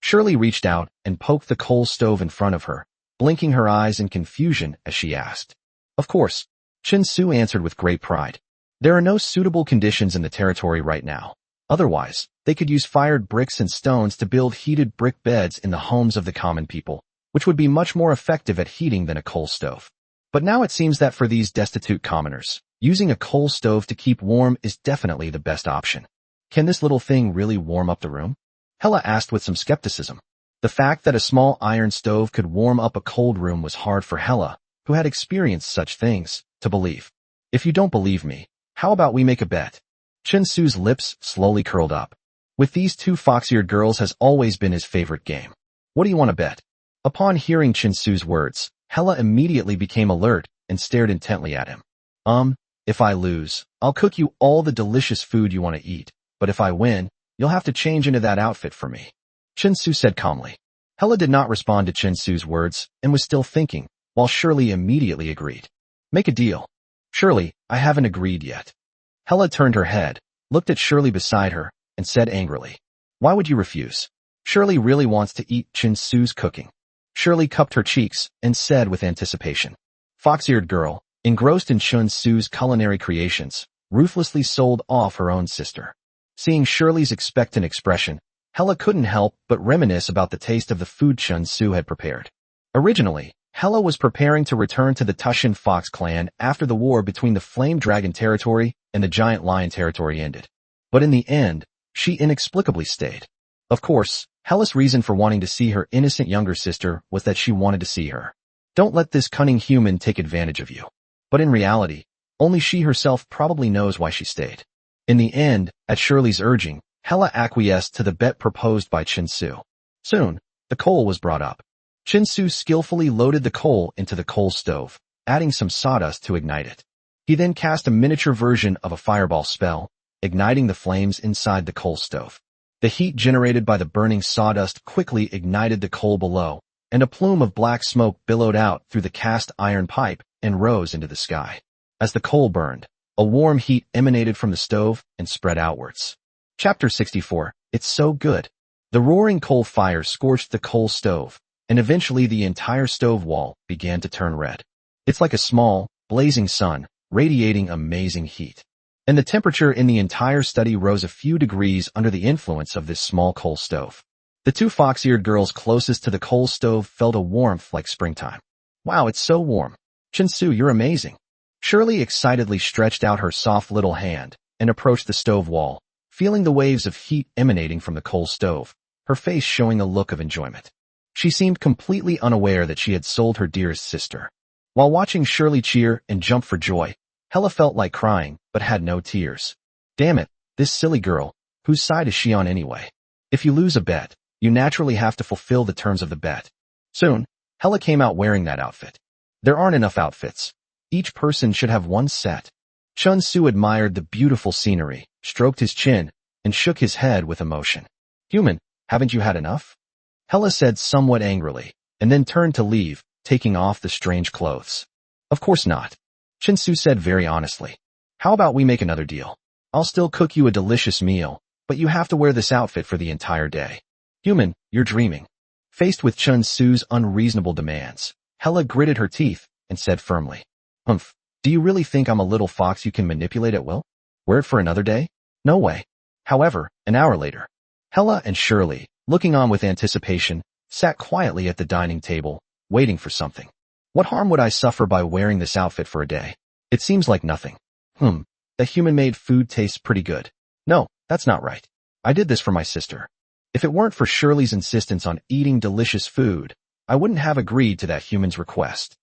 Shirley reached out and poked the coal stove in front of her, blinking her eyes in confusion as she asked. Of course, Chinsu answered with great pride. There are no suitable conditions in the territory right now. Otherwise, they could use fired bricks and stones to build heated brick beds in the homes of the common people, which would be much more effective at heating than a coal stove. But now it seems that for these destitute commoners, using a coal stove to keep warm is definitely the best option. Can this little thing really warm up the room? Hella asked with some skepticism. The fact that a small iron stove could warm up a cold room was hard for Hella, who had experienced such things, to believe. If you don't believe me, how about we make a bet? Chinsu's lips slowly curled up. With these two fox-eared girls has always been his favorite game. What do you want to bet? Upon hearing Chinsu's words, Hella immediately became alert and stared intently at him. If I lose, I'll cook you all the delicious food you want to eat, but if I win, you'll have to change into that outfit for me. Chinsu said calmly. Hella did not respond to Chinsu's words and was still thinking, while Shirley immediately agreed. Make a deal. Shirley, I haven't agreed yet. Hella turned her head, looked at Shirley beside her, and said angrily. Why would you refuse? Shirley really wants to eat Chinsu's cooking. Shirley cupped her cheeks and said with anticipation. Fox-eared girl, engrossed in Chinsu's culinary creations, ruthlessly sold off her own sister. Seeing Shirley's expectant expression, Hella couldn't help but reminisce about the taste of the food Chinsu had prepared. Originally, Hella was preparing to return to the Tushan Fox clan after the war between the Flame Dragon territory and the Giant Lion territory ended. But in the end, she inexplicably stayed. Of course, Hella's reason for wanting to see her innocent younger sister was that she wanted to see her. Don't let this cunning human take advantage of you. But in reality, only she herself probably knows why she stayed. In the end, at Shirley's urging, Hella acquiesced to the bet proposed by Chinsu. Soon, the coal was brought up. Chinsu skillfully loaded the coal into the coal stove, adding some sawdust to ignite it. He then cast a miniature version of a fireball spell, igniting the flames inside the coal stove. The heat generated by the burning sawdust quickly ignited the coal below, and a plume of black smoke billowed out through the cast iron pipe and rose into the sky. As the coal burned, a warm heat emanated from the stove and spread outwards. Chapter 64. It's so good. The roaring coal fire scorched the coal stove, and eventually the entire stove wall began to turn red. It's like a small, blazing sun, radiating amazing heat. and the temperature in the entire study rose a few degrees under the influence of this small coal stove. The two fox-eared girls closest to the coal stove felt a warmth like springtime. Wow, it's so warm. Chin-Su, you're amazing. Shirley excitedly stretched out her soft little hand and approached the stove wall, feeling the waves of heat emanating from the coal stove, her face showing a look of enjoyment. She seemed completely unaware that she had sold her dearest sister. While watching Shirley cheer and jump for joy, Hella felt like crying, but had no tears. Damn it, this silly girl, whose side is she on anyway? If you lose a bet, you naturally have to fulfill the terms of the bet. Soon, Hella came out wearing that outfit. There aren't enough outfits. Each person should have one set. Chun-Su admired the beautiful scenery, stroked his chin, and shook his head with emotion. Human, haven't you had enough? Hella said somewhat angrily, and then turned to leave, taking off the strange clothes. Of course not. Chin-Su said very honestly. How about we make another deal? I'll still cook you a delicious meal, but you have to wear this outfit for the entire day. Human, you're dreaming. Faced with Chun-Su's unreasonable demands, Hella gritted her teeth and said firmly, Humph, do you really think I'm a little fox you can manipulate at will? Wear it for another day? No way. However, an hour later, Hella and Shirley, looking on with anticipation, sat quietly at the dining table, waiting for something. What harm would I suffer by wearing this outfit for a day? It seems like nothing. The human-made food tastes pretty good. No, that's not right. I did this for my sister. If it weren't for Shirley's insistence on eating delicious food, I wouldn't have agreed to that human's request.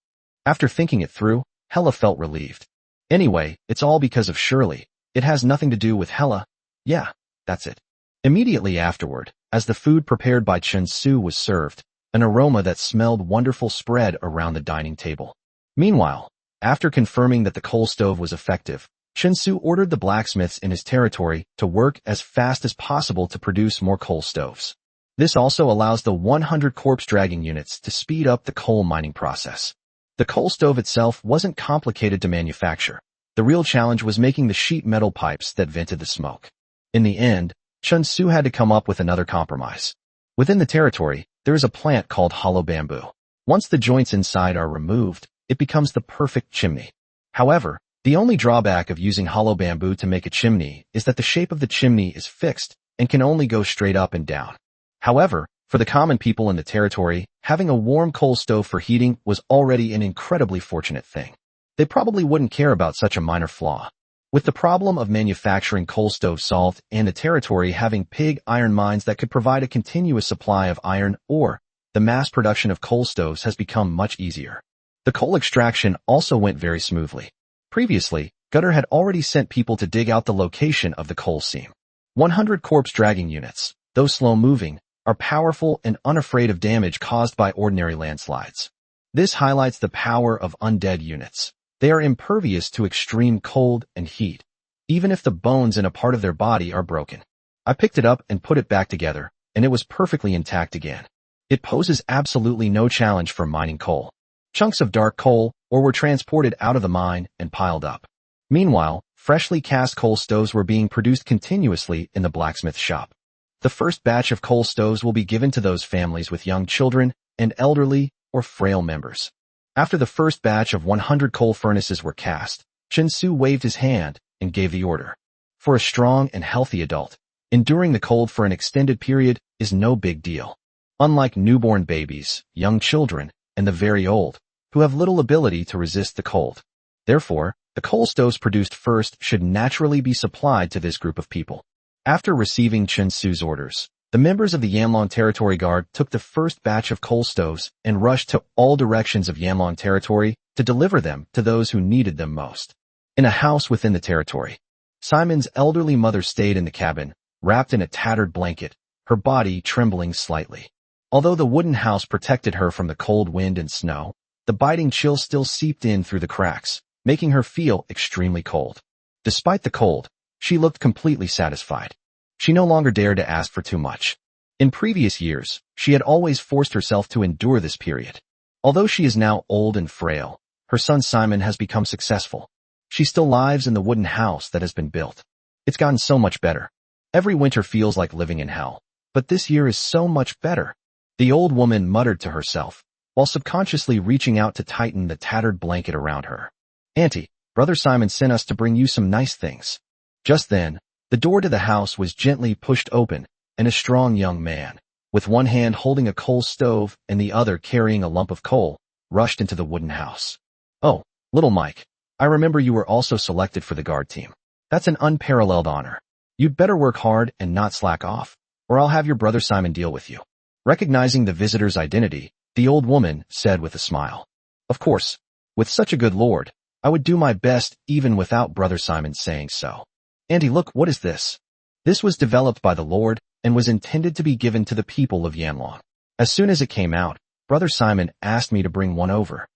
After thinking it through, Hella felt relieved. Anyway, it's all because of Shirley. It has nothing to do with Hella. Yeah, that's it. Immediately afterward, as the food prepared by Chun-Su was served, an aroma that smelled wonderful spread around the dining table. Meanwhile, after confirming that the coal stove was effective, Chun-Su ordered the blacksmiths in his territory to work as fast as possible to produce more coal stoves. This also allows the 100 corpse dragging units to speed up the coal mining process. The coal stove itself wasn't complicated to manufacture. The real challenge was making the sheet metal pipes that vented the smoke. In the end, Chun-Su had to come up with another compromise. Within the territory, there is a plant called hollow bamboo. Once the joints inside are removed, it becomes the perfect chimney. However, the only drawback of using hollow bamboo to make a chimney is that the shape of the chimney is fixed and can only go straight up and down. However, for the common people in the territory, having a warm coal stove for heating was already an incredibly fortunate thing. They probably wouldn't care about such a minor flaw. With the problem of manufacturing coal stoves solved and the territory having pig iron mines that could provide a continuous supply of iron ore, the mass production of coal stoves has become much easier. The coal extraction also went very smoothly. Previously, Gutter had already sent people to dig out the location of the coal seam. 100 corpse dragging units, though slow-moving, are powerful and unafraid of damage caused by ordinary landslides. This highlights the power of undead units. They are impervious to extreme cold and heat, even if the bones in a part of their body are broken. I picked it up and put it back together, and it was perfectly intact again. It poses absolutely no challenge for mining coal. Chunks of dark coal were transported out of the mine and piled up. Meanwhile, freshly cast coal stoves were being produced continuously in the blacksmith shop. The first batch of coal stoves will be given to those families with young children and elderly or frail members. After the first batch of 100 coal furnaces were cast, Chun-Su waved his hand and gave the order. For a strong and healthy adult, enduring the cold for an extended period is no big deal. Unlike newborn babies, young children, and the very old, who have little ability to resist the cold. Therefore, the coal stoves produced first should naturally be supplied to this group of people. After receiving Chun-Su's orders, the members of the Yamlong Territory Guard took the first batch of coal stoves and rushed to all directions of Yamlong Territory to deliver them to those who needed them most. In a house within the territory, Simon's elderly mother stayed in the cabin, wrapped in a tattered blanket, her body trembling slightly. Although the wooden house protected her from the cold wind and snow, the biting chill still seeped in through the cracks, making her feel extremely cold. Despite the cold, she looked completely satisfied. She no longer dared to ask for too much. In previous years, she had always forced herself to endure this period. Although she is now old and frail, her son Simon has become successful. She still lives in the wooden house that has been built. It's gotten so much better. Every winter feels like living in hell, but this year is so much better. The old woman muttered to herself, while subconsciously reaching out to tighten the tattered blanket around her. Auntie, Brother Simon sent us to bring you some nice things. Just then, the door to the house was gently pushed open, and a strong young man, with one hand holding a coal stove and the other carrying a lump of coal, rushed into the wooden house. "Oh, little Mike, I remember you were also selected for the guard team. That's an unparalleled honor. You'd better work hard and not slack off, or I'll have your brother Simon deal with you." Recognizing the visitor's identity, the old woman said with a smile, "Of course, with such a good lord, I would do my best even without brother Simon saying so. Auntie, look, what is this?" This was developed by the lord and was intended to be given to the people of Yanlong. As soon as it came out, brother Simon asked me to bring one over.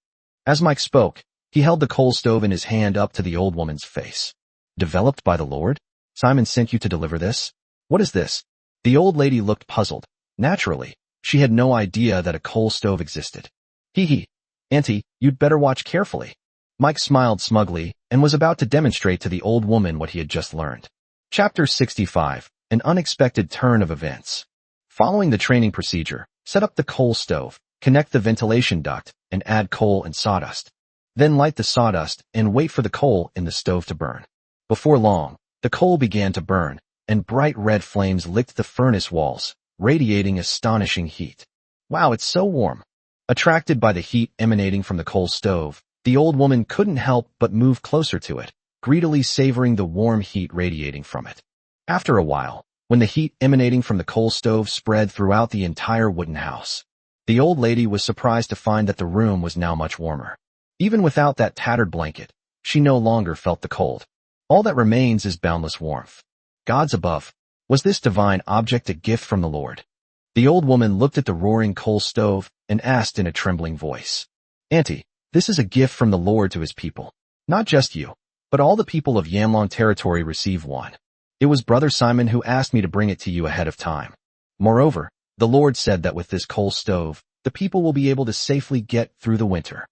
As Mike spoke, he held the coal stove in his hand up to the old woman's face. "Developed by the Lord? Simon sent you to deliver this? What is this?" The old lady looked puzzled. Naturally, she had no idea that a coal stove existed. "Hee. Auntie, you'd better watch carefully." Mike smiled smugly and was about to demonstrate to the old woman what he had just learned. Chapter 65, An Unexpected Turn of Events. Following the training procedure, set up the coal stove, connect the ventilation duct, and add coal and sawdust. Then light the sawdust and wait for the coal in the stove to burn. Before long, the coal began to burn, and bright red flames licked the furnace walls, radiating astonishing heat. "Wow, it's so warm." Attracted by the heat emanating from the coal stove, the old woman couldn't help but move closer to it, greedily savoring the warm heat radiating from it. After a while, when the heat emanating from the coal stove spread throughout the entire wooden house, the old lady was surprised to find that the room was now much warmer. Even without that tattered blanket, she no longer felt the cold. All that remains is boundless warmth. Gods above, was this divine object a gift from the Lord? The old woman looked at the roaring coal stove and asked in a trembling voice, "Auntie, this is a gift from the Lord to his people. Not just you, but all the people of Yanlong territory receive one. It was brother Simon who asked me to bring it to you ahead of time. Moreover, the Lord said that with this coal stove, the people will be able to safely get through the winter."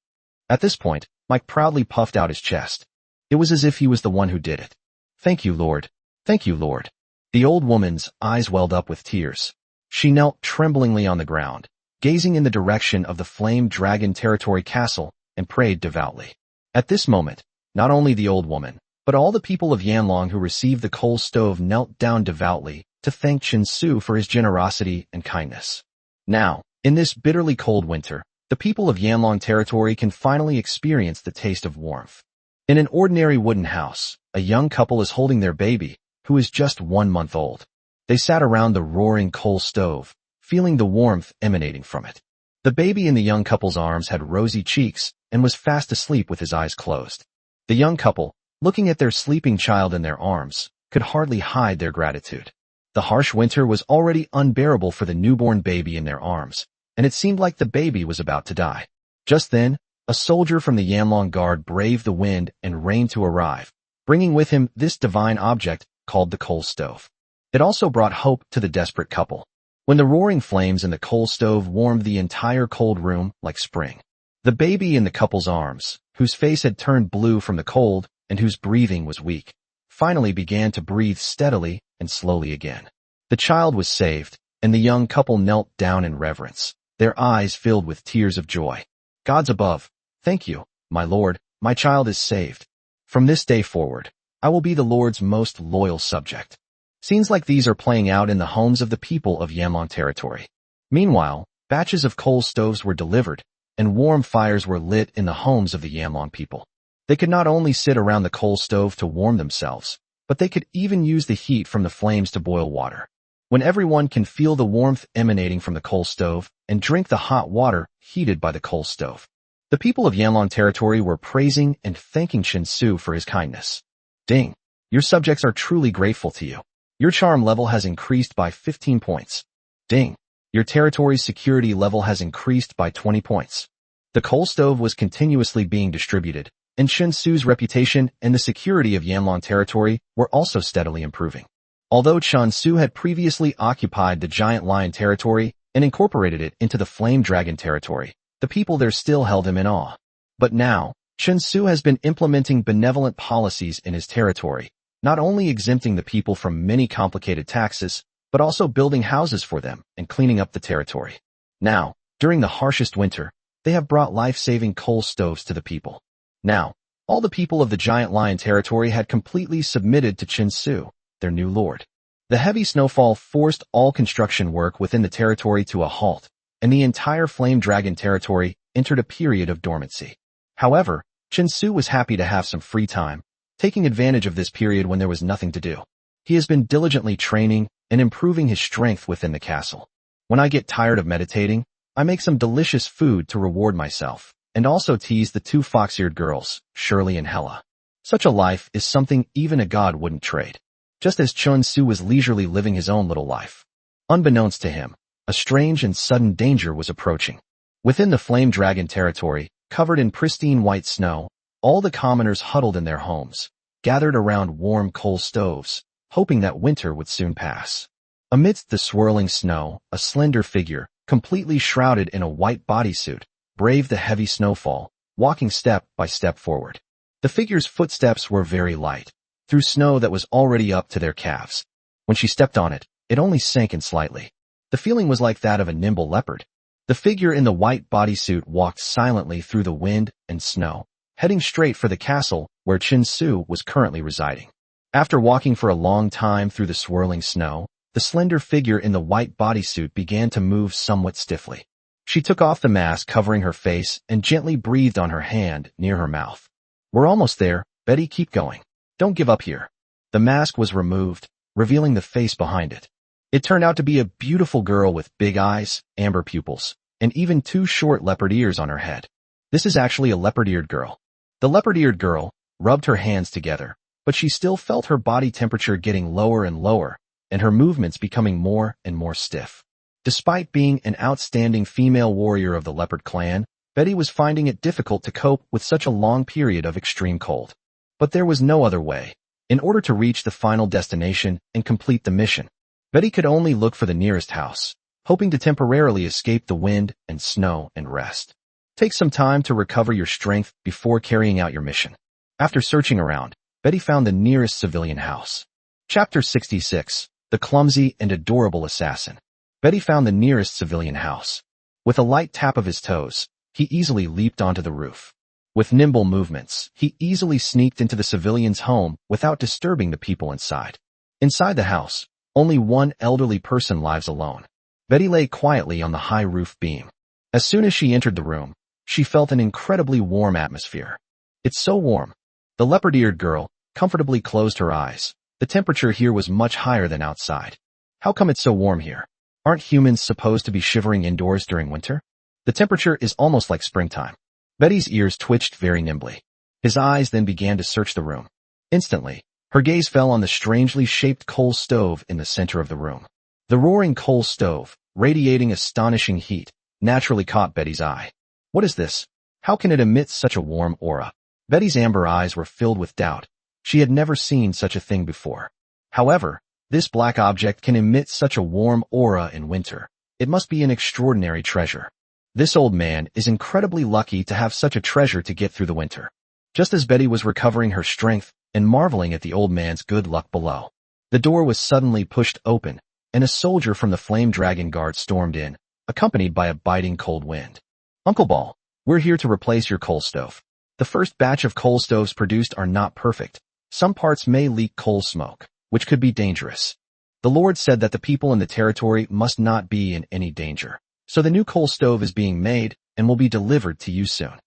At this point, Mike proudly puffed out his chest. It was as if he was the one who did it. "Thank you, Lord. Thank you, Lord." The old woman's eyes welled up with tears. She knelt tremblingly on the ground, gazing in the direction of the Flame Dragon Territory Castle, and prayed devoutly. At this moment, not only the old woman, but all the people of Yanlong who received the coal stove knelt down devoutly to thank Chen Su for his generosity and kindness. Now, in this bitterly cold winter, the people of Yanlong Territory can finally experience the taste of warmth. In an ordinary wooden house, a young couple is holding their baby, who is just 1 month old. They sat around the roaring coal stove, feeling the warmth emanating from it. The baby in the young couple's arms had rosy cheeks and was fast asleep with his eyes closed. The young couple, looking at their sleeping child in their arms, could hardly hide their gratitude. The harsh winter was already unbearable for the newborn baby in their arms, and it seemed like the baby was about to die. Just then, a soldier from the Yanlong Guard braved the wind and rain to arrive, bringing with him this divine object called the coal stove. It also brought hope to the desperate couple. When the roaring flames in the coal stove warmed the entire cold room like spring, the baby in the couple's arms, whose face had turned blue from the cold and whose breathing was weak, finally began to breathe steadily and slowly again. The child was saved, and the young couple knelt down in reverence, their eyes filled with tears of joy. "Gods above, thank you, my Lord, my child is saved. From this day forward, I will be the Lord's most loyal subject." Scenes like these are playing out in the homes of the people of Yanlong Territory. Meanwhile, batches of coal stoves were delivered, and warm fires were lit in the homes of the Yanlong people. They could not only sit around the coal stove to warm themselves, but they could even use the heat from the flames to boil water. When everyone can feel the warmth emanating from the coal stove and drink the hot water heated by the coal stove, the people of Yanlong Territory were praising and thanking Chen Su for his kindness. "Ding! Your subjects are truly grateful to you. Your charm level has increased by 15 points. Ding! Your territory's security level has increased by 20 points." The coal stove was continuously being distributed, and Chen Su's reputation and the security of Yanlong Territory were also steadily improving. Although Chen Su had previously occupied the Giant Lion Territory and incorporated it into the Flame Dragon Territory, the people there still held him in awe. But now, Chen Su has been implementing benevolent policies in his territory, not only exempting the people from many complicated taxes, but also building houses for them and cleaning up the territory. Now, during the harshest winter, they have brought life-saving coal stoves to the people. Now, All the people of the giant lion territory had completely submitted to Qin Su, their new lord. The heavy snowfall forced all construction work within the territory to a halt, and the entire Flame Dragon territory entered a period of dormancy. However, Qin Su was happy to have some free time, taking advantage of this period when there was nothing to do. He has been diligently training and improving his strength within the castle. When I get tired of meditating, I make some delicious food to reward myself, and also tease the two fox-eared girls, Shirley and Hella. Such a life is something even a god wouldn't trade. Just as Qin Su was leisurely living his own little life. Unbeknownst to him, a strange and sudden danger was approaching. Within the Flame Dragon territory, covered in pristine white snow, all the commoners huddled in their homes, gathered around warm coal stoves, hoping that winter would soon pass. Amidst the swirling snow, a slender figure, completely shrouded in a white bodysuit, braved the heavy snowfall, walking step by step forward. The figure's footsteps were very light, through snow that was already up to their calves. When she stepped on it, it only sank in slightly. The feeling was like that of a nimble leopard. The figure in the white bodysuit walked silently through the wind and snow, heading straight for the castle where Qin Su was currently residing. After walking for a long time through the swirling snow, the slender figure in the white bodysuit began to move somewhat stiffly. She took off the mask covering her face and gently breathed on her hand near her mouth. "We're almost there, Betty, keep going. Don't give up here." The mask was removed, revealing the face behind it. It turned out to be a beautiful girl with big eyes, amber pupils, and even two short leopard ears on her head. This is actually a leopard-eared girl. The leopard-eared girl rubbed her hands together, but she still felt her body temperature getting lower and lower, and her movements becoming more and more stiff. Despite being an outstanding female warrior of the leopard clan, Betty was finding it difficult to cope with such a long period of extreme cold. But there was no other way. In order to reach the final destination and complete the mission, Betty could only look for the nearest house, hoping to temporarily escape the wind and snow and rest. Take some time to recover your strength before carrying out your mission. After searching around, Betty found the nearest civilian house. Chapter 66, The Clumsy and Adorable Assassin. Betty found the nearest civilian house. With a light tap of his toes, he easily leaped onto the roof. With nimble movements, he easily sneaked into the civilian's home without disturbing the people inside. Inside the house, only one elderly person lives alone. Betty lay quietly on the high roof beam. As soon as she entered the room, she felt an incredibly warm atmosphere. "It's so warm." The leopard-eared girl comfortably closed her eyes. The temperature here was much higher than outside. "How come it's so warm here? Aren't humans supposed to be shivering indoors during winter? The temperature is almost like springtime." Betty's ears twitched very nimbly. His eyes then began to search the room. Instantly, her gaze fell on the strangely shaped coal stove in the center of the room. The roaring coal stove, radiating astonishing heat, naturally caught Betty's eye. "What is this? How can it emit such a warm aura?" Betty's amber eyes were filled with doubt. She had never seen such a thing before. However, this black object can emit such a warm aura in winter. It must be an extraordinary treasure. This old man is incredibly lucky to have such a treasure to get through the winter. Just as Betty was recovering her strength and marveling at the old man's good luck below, the door was suddenly pushed open, and a soldier from the Flame Dragon Guard stormed in, accompanied by a biting cold wind. "Uncle Ball, we're here to replace your coal stove. The first batch of coal stoves produced are not perfect. Some parts may leak coal smoke, which could be dangerous. The Lord said that the people in the territory must not be in any danger. So the new coal stove is being made and will be delivered to you soon.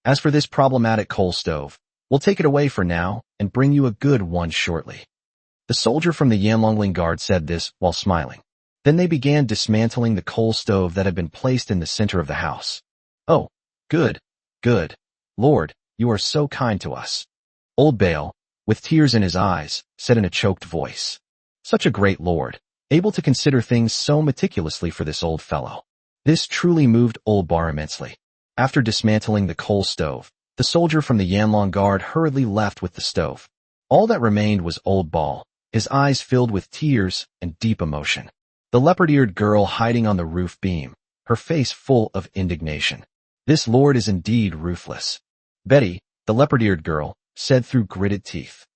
As for this problematic coal stove, we'll take it away for now and bring you a good one shortly." The soldier from the Yanlongling Guard said this while smiling. Then they began dismantling the coal stove that had been placed in the center of the house. "Oh, good, good. Lord, you are so kind to us." Old Bale, with tears in his eyes, said in a choked voice. Such a great Lord, able to consider things so meticulously for this old fellow. This truly moved Old Bar immensely. After dismantling the coal stove, the soldier from the Yanlong Guard hurriedly left with the stove. All that remained was Old Ball, his eyes filled with tears and deep emotion. The leopard-eared girl hiding on the roof beam, her face full of indignation. This lord is indeed ruthless. Betty, the leopard-eared girl, said through gritted teeth.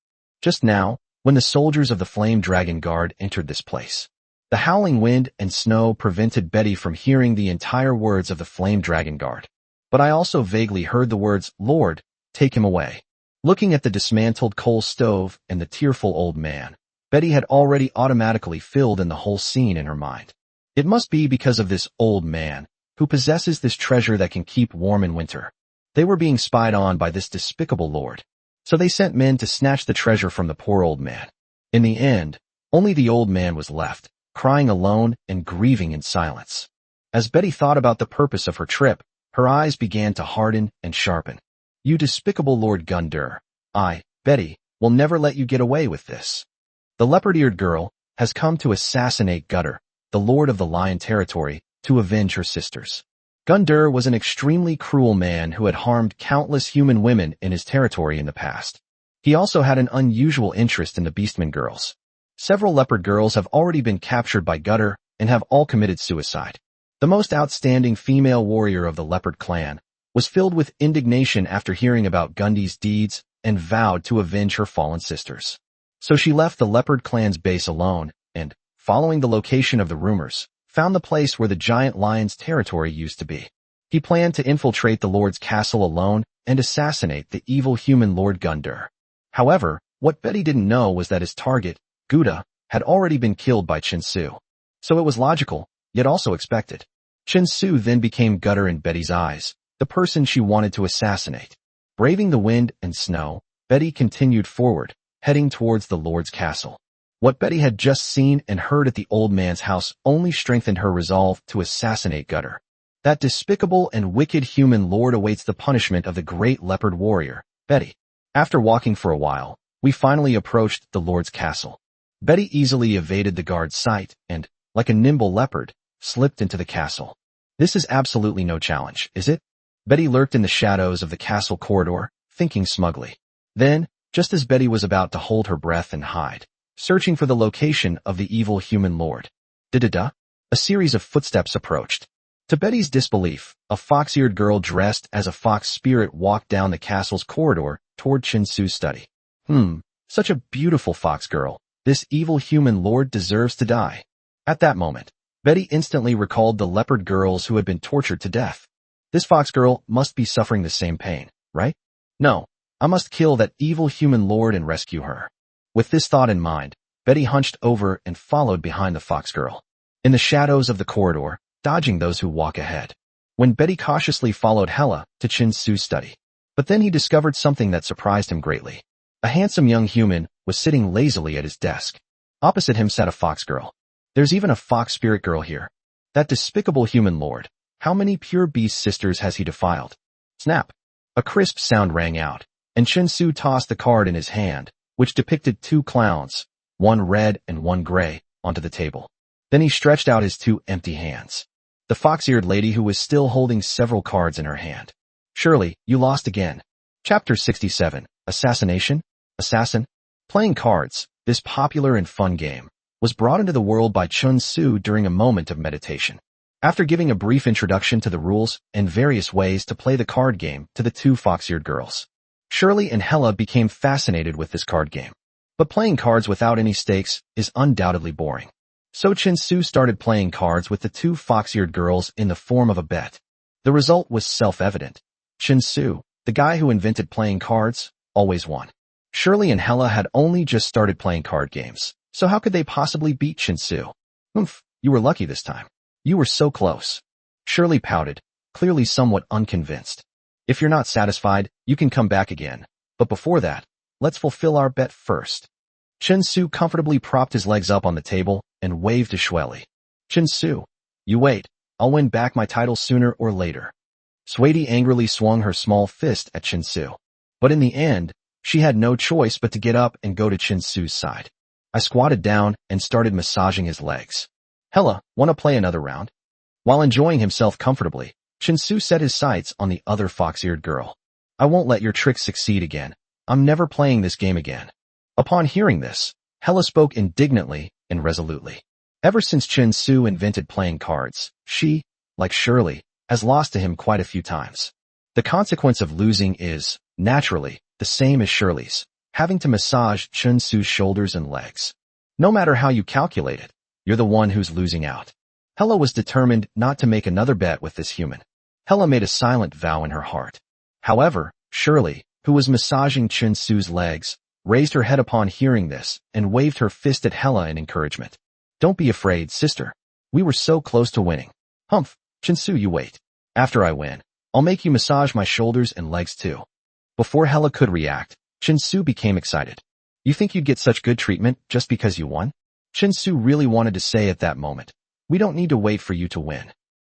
Just now, when the soldiers of the Flame Dragon Guard entered this place, the howling wind and snow prevented Betty from hearing the entire words of the Flame Dragon Guard. But I also vaguely heard the words, "Lord, take him away." Looking at the dismantled coal stove and the tearful old man, Betty had already automatically filled in the whole scene in her mind. It must be because of this old man, who possesses this treasure that can keep warm in winter. They were being spied on by this despicable lord. So they sent men to snatch the treasure from the poor old man. In the end, only the old man was left, crying alone and grieving in silence. As Betty thought about the purpose of her trip, her eyes began to harden and sharpen. You despicable Lord Gundur, I, Betty, will never let you get away with this. The leopard-eared girl has come to assassinate Gutter, the lord of the Lion territory, to avenge her sisters. Gundur was an extremely cruel man who had harmed countless human women in his territory in the past. He also had an unusual interest in the Beastman girls. Several leopard girls have already been captured by Gutter and have all committed suicide. The most outstanding female warrior of the leopard clan was filled with indignation after hearing about Gundy's deeds and vowed to avenge her fallen sisters. So she left the leopard clan's base alone and, following the location of the rumors, found the place where the giant lion's territory used to be. He planned to infiltrate the lord's castle alone and assassinate the evil human Lord Gundur. However, what Betty didn't know was that his target, Gouda, had already been killed by Chinsu. So it was logical, yet also expected. Chinsu then became Gutter in Betty's eyes, the person she wanted to assassinate. Braving the wind and snow, Betty continued forward, heading towards the Lord's castle. What Betty had just seen and heard at the old man's house only strengthened her resolve to assassinate Gutter. That despicable and wicked human lord awaits the punishment of the great leopard warrior, Betty. After walking for a while, we finally approached the Lord's castle. Betty easily evaded the guard's sight and, like a nimble leopard, slipped into the castle. This is absolutely no challenge, is it? Betty lurked in the shadows of the castle corridor, thinking smugly. Then, just as Betty was about to hold her breath and hide, searching for the location of the evil human lord, da-da-da, a series of footsteps approached. To Betty's disbelief, a fox-eared girl dressed as a fox spirit walked down the castle's corridor toward Chinsu's study. Such a beautiful fox girl. This evil human lord deserves to die. At that moment, Betty instantly recalled the leopard girls who had been tortured to death. This fox girl must be suffering the same pain, right? No, I must kill that evil human lord and rescue her. With this thought in mind, Betty hunched over and followed behind the fox girl, in the shadows of the corridor, dodging those who walk ahead. When Betty cautiously followed Hela to Chinsu's study. But then he discovered something that surprised him greatly. A handsome young human was sitting lazily at his desk. Opposite him sat a fox girl. There's even a fox spirit girl here. That despicable human lord. How many pure beast sisters has he defiled? Snap! A crisp sound rang out, and Chinsu tossed the card in his hand, which depicted two clowns, one red and one gray, onto the table. Then he stretched out his two empty hands. The fox-eared lady who was still holding several cards in her hand. Surely, you lost again. Chapter 67, Assassination? Assassin? Playing cards, this popular and fun game, was brought into the world by Chinsu during a moment of meditation. After giving a brief introduction to the rules and various ways to play the card game to the two fox-eared girls, Shirley and Hela became fascinated with this card game. But playing cards without any stakes is undoubtedly boring. So Chinsu started playing cards with the two fox-eared girls in the form of a bet. The result was self-evident. Chinsu, the guy who invented playing cards, always won. Shirley and Hela had only just started playing card games, so how could they possibly beat Chinsu? You were lucky this time. You were so close. Shirley pouted, clearly somewhat unconvinced. If you're not satisfied, you can come back again. But before that, let's fulfill our bet first. Chinsu comfortably propped his legs up on the table and waved to Shweli. Chinsu, you wait. I'll win back my title sooner or later. Swady angrily swung her small fist at Chinsu. But in the end, she had no choice but to get up and go to Chinsu's side. I squatted down and started massaging his legs. Hela, wanna play another round? While enjoying himself comfortably, Chinsu set his sights on the other fox-eared girl. I won't let your tricks succeed again. I'm never playing this game again. Upon hearing this, Hela spoke indignantly and resolutely. Ever since Chinsu invented playing cards, she, like Shirley, has lost to him quite a few times. The consequence of losing is, naturally, the same as Shirley's, having to massage Chinsu's shoulders and legs. No matter how you calculate it, you're the one who's losing out. Hela was determined not to make another bet with this human. Hela made a silent vow in her heart. However, Shirley, who was massaging Chen Su's legs, raised her head upon hearing this and waved her fist at Hela in encouragement. Don't be afraid, sister. We were so close to winning. Humph, Chen Su, you wait. After I win, I'll make you massage my shoulders and legs too. Before Hela could react, Chen Su became excited. You think you'd get such good treatment just because you won? Chen Su really wanted to say at that moment, we don't need to wait for you to win.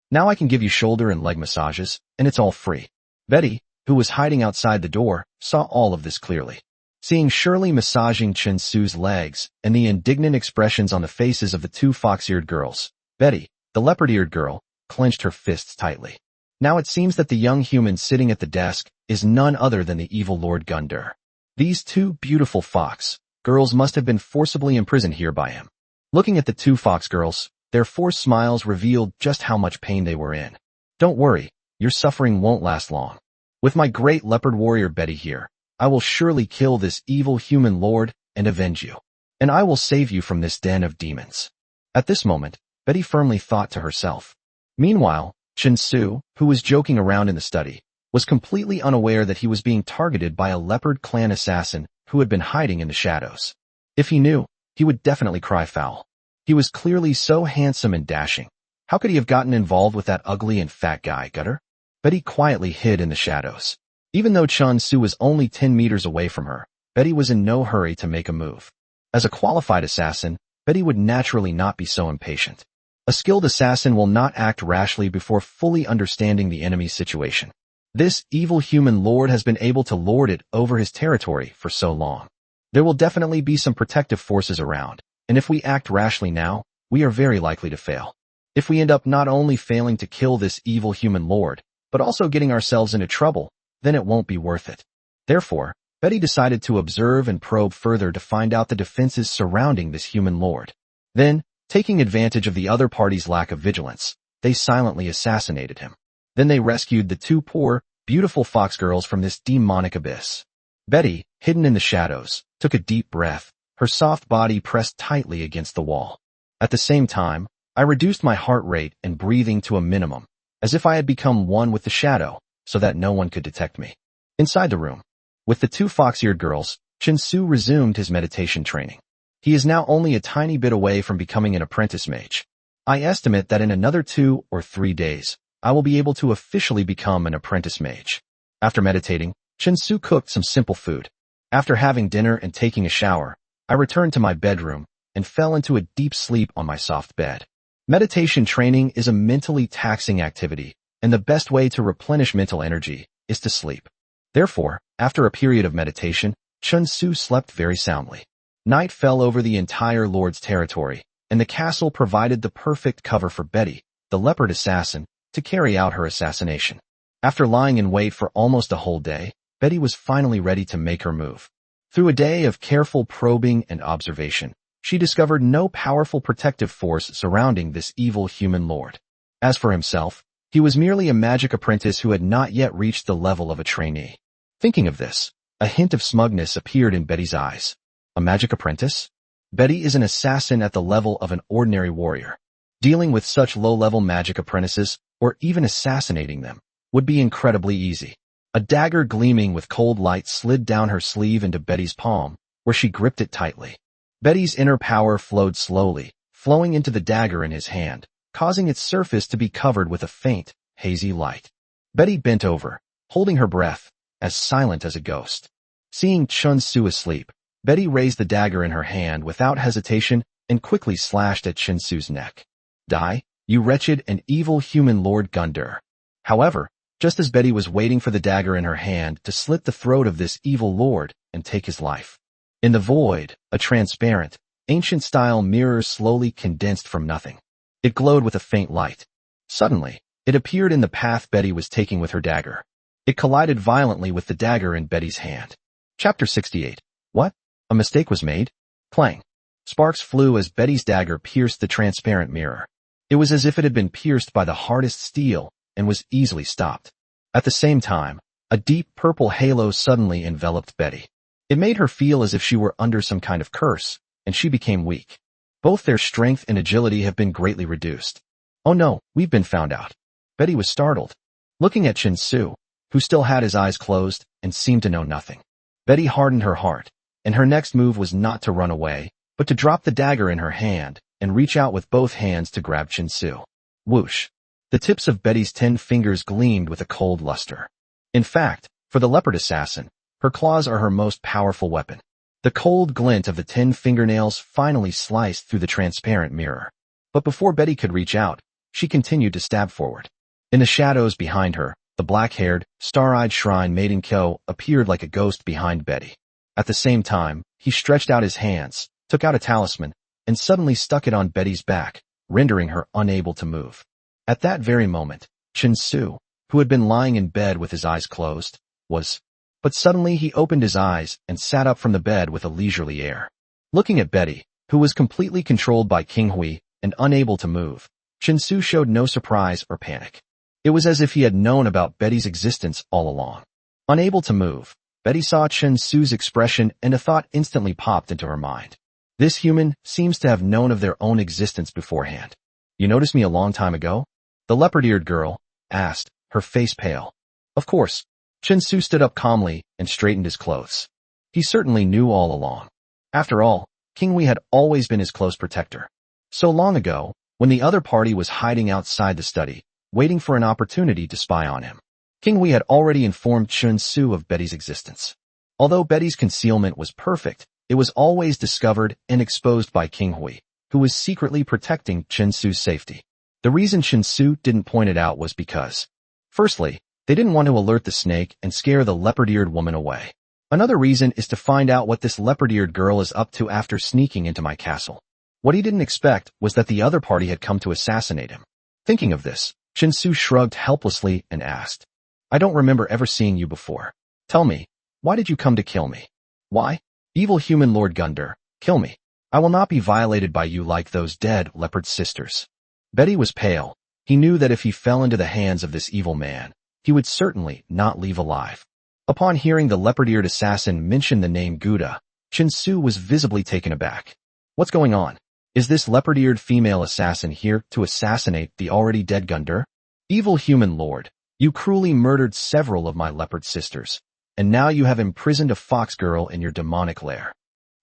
Now I can give you shoulder and leg massages, and it's all free. Betty, who was hiding outside the door, saw all of this clearly. Seeing Shirley massaging Chen Su's legs and the indignant expressions on the faces of the two fox-eared girls, Betty, the leopard-eared girl, clenched her fists tightly. Now it seems that the young human sitting at the desk is none other than the evil Lord Gundur. These two beautiful fox girls must have been forcibly imprisoned here by him. Looking at the two fox girls, their forced smiles revealed just how much pain they were in. Don't worry, your suffering won't last long. With my great leopard warrior Betty here, I will surely kill this evil human lord and avenge you. And I will save you from this den of demons. At this moment, Betty firmly thought to herself. Meanwhile, Chen Su, who was joking around in the study, was completely unaware that he was being targeted by a leopard clan assassin who had been hiding in the shadows. If he knew, he would definitely cry foul. He was clearly so handsome and dashing. How could he have gotten involved with that ugly and fat guy, Gundur? Betty quietly hid in the shadows. Even though Chen Su was only 10 meters away from her, Betty was in no hurry to make a move. As a qualified assassin, Betty would naturally not be so impatient. A skilled assassin will not act rashly before fully understanding the enemy's situation. This evil human lord has been able to lord it over his territory for so long. There will definitely be some protective forces around, and if we act rashly now, we are very likely to fail. If we end up not only failing to kill this evil human lord, but also getting ourselves into trouble, then it won't be worth it. Therefore, Betty decided to observe and probe further to find out the defenses surrounding this human lord. Then, taking advantage of the other party's lack of vigilance, they silently assassinated him. Then they rescued the two poor, beautiful fox girls from this demonic abyss. Betty, hidden in the shadows, took a deep breath, her soft body pressed tightly against the wall. At the same time, I reduced my heart rate and breathing to a minimum, as if I had become one with the shadow, so that no one could detect me. Inside the room, with the two fox-eared girls, Chen Su resumed his meditation training. He is now only a tiny bit away from becoming an apprentice mage. I estimate that in another 2 or 3 days, I will be able to officially become an apprentice mage. After meditating, Chen Su cooked some simple food. After having dinner and taking a shower, I returned to my bedroom and fell into a deep sleep on my soft bed. Meditation training is a mentally taxing activity, and the best way to replenish mental energy is to sleep. Therefore, after a period of meditation, Chen Su slept very soundly. Night fell over the entire lord's territory, and the castle provided the perfect cover for Betty, the leopard assassin, to carry out her assassination. After lying in wait for almost a whole day, Betty was finally ready to make her move. Through a day of careful probing and observation, she discovered no powerful protective force surrounding this evil human lord. As for himself, he was merely a magic apprentice who had not yet reached the level of a trainee. Thinking of this, a hint of smugness appeared in Betty's eyes. A magic apprentice? Betty is an assassin at the level of an ordinary warrior. Dealing with such low-level magic apprentices, or even assassinating them, would be incredibly easy. A dagger gleaming with cold light slid down her sleeve into Betty's palm, where she gripped it tightly. Betty's inner power flowed slowly, flowing into the dagger in his hand, causing its surface to be covered with a faint, hazy light. Betty bent over, holding her breath, as silent as a ghost. Seeing Chen Su asleep, Betty raised the dagger in her hand without hesitation and quickly slashed at Chen Su's neck. Die, you wretched and evil human Lord Gundur. However, just as Betty was waiting for the dagger in her hand to slit the throat of this evil lord and take his life, in the void, a transparent, ancient-style mirror slowly condensed from nothing. It glowed with a faint light. Suddenly, it appeared in the path Betty was taking with her dagger. It collided violently with the dagger in Betty's hand. Chapter 68. What? A mistake was made? Clang. Sparks flew as Betty's dagger pierced the transparent mirror. It was as if it had been pierced by the hardest steel and was easily stopped. At the same time, a deep purple halo suddenly enveloped Betty. It made her feel as if she were under some kind of curse, and she became weak. Both their strength and agility have been greatly reduced. Oh no, we've been found out. Betty was startled. Looking at Chen Su, who still had his eyes closed, and seemed to know nothing. Betty hardened her heart, and her next move was not to run away, but to drop the dagger in her hand and reach out with both hands to grab Chin-Su. Whoosh! The tips of Betty's 10 fingers gleamed with a cold luster. In fact, for the leopard assassin, her claws are her most powerful weapon. The cold glint of the 10 fingernails finally sliced through the transparent mirror. But before Betty could reach out, she continued to stab forward. In the shadows behind her, the black-haired, star-eyed shrine maiden Kyo appeared like a ghost behind Betty. At the same time, he stretched out his hands, took out a talisman, and suddenly stuck it on Betty's back, rendering her unable to move. At that very moment, Chin-Su, who had been lying in bed with his eyes closed, but suddenly he opened his eyes and sat up from the bed with a leisurely air. Looking at Betty, who was completely controlled by King Hui and unable to move, Chin-Su showed no surprise or panic. It was as if he had known about Betty's existence all along. Unable to move, Betty saw Chin-Su's expression and a thought instantly popped into her mind. This human seems to have known of their own existence beforehand. You noticed me a long time ago? The leopard-eared girl asked, her face pale. Of course. Chin-Su stood up calmly and straightened his clothes. He certainly knew all along. After all, King Hui had always been his close protector. So long ago, when the other party was hiding outside the study, waiting for an opportunity to spy on him, King Hui had already informed Chin-Su of Betty's existence. Although Betty's concealment was perfect, it was always discovered and exposed by King Hui, who was secretly protecting Chin-Su's safety. The reason Chin-Su didn't point it out was because, firstly, they didn't want to alert the snake and scare the leopard-eared woman away. Another reason is to find out what this leopard-eared girl is up to after sneaking into my castle. What he didn't expect was that the other party had come to assassinate him. Thinking of this, Chin-Su shrugged helplessly and asked, I don't remember ever seeing you before. Tell me, why did you come to kill me? Why? Evil human Lord Gunder, kill me. I will not be violated by you like those dead leopard sisters. Betty was pale. He knew that if he fell into the hands of this evil man, he would certainly not leave alive. Upon hearing the leopard-eared assassin mention the name Gouda, Chin-Su was visibly taken aback. What's going on? Is this leopard-eared female assassin here to assassinate the already dead Gunder? Evil human lord, you cruelly murdered several of my leopard sisters, and now you have imprisoned a fox girl in your demonic lair.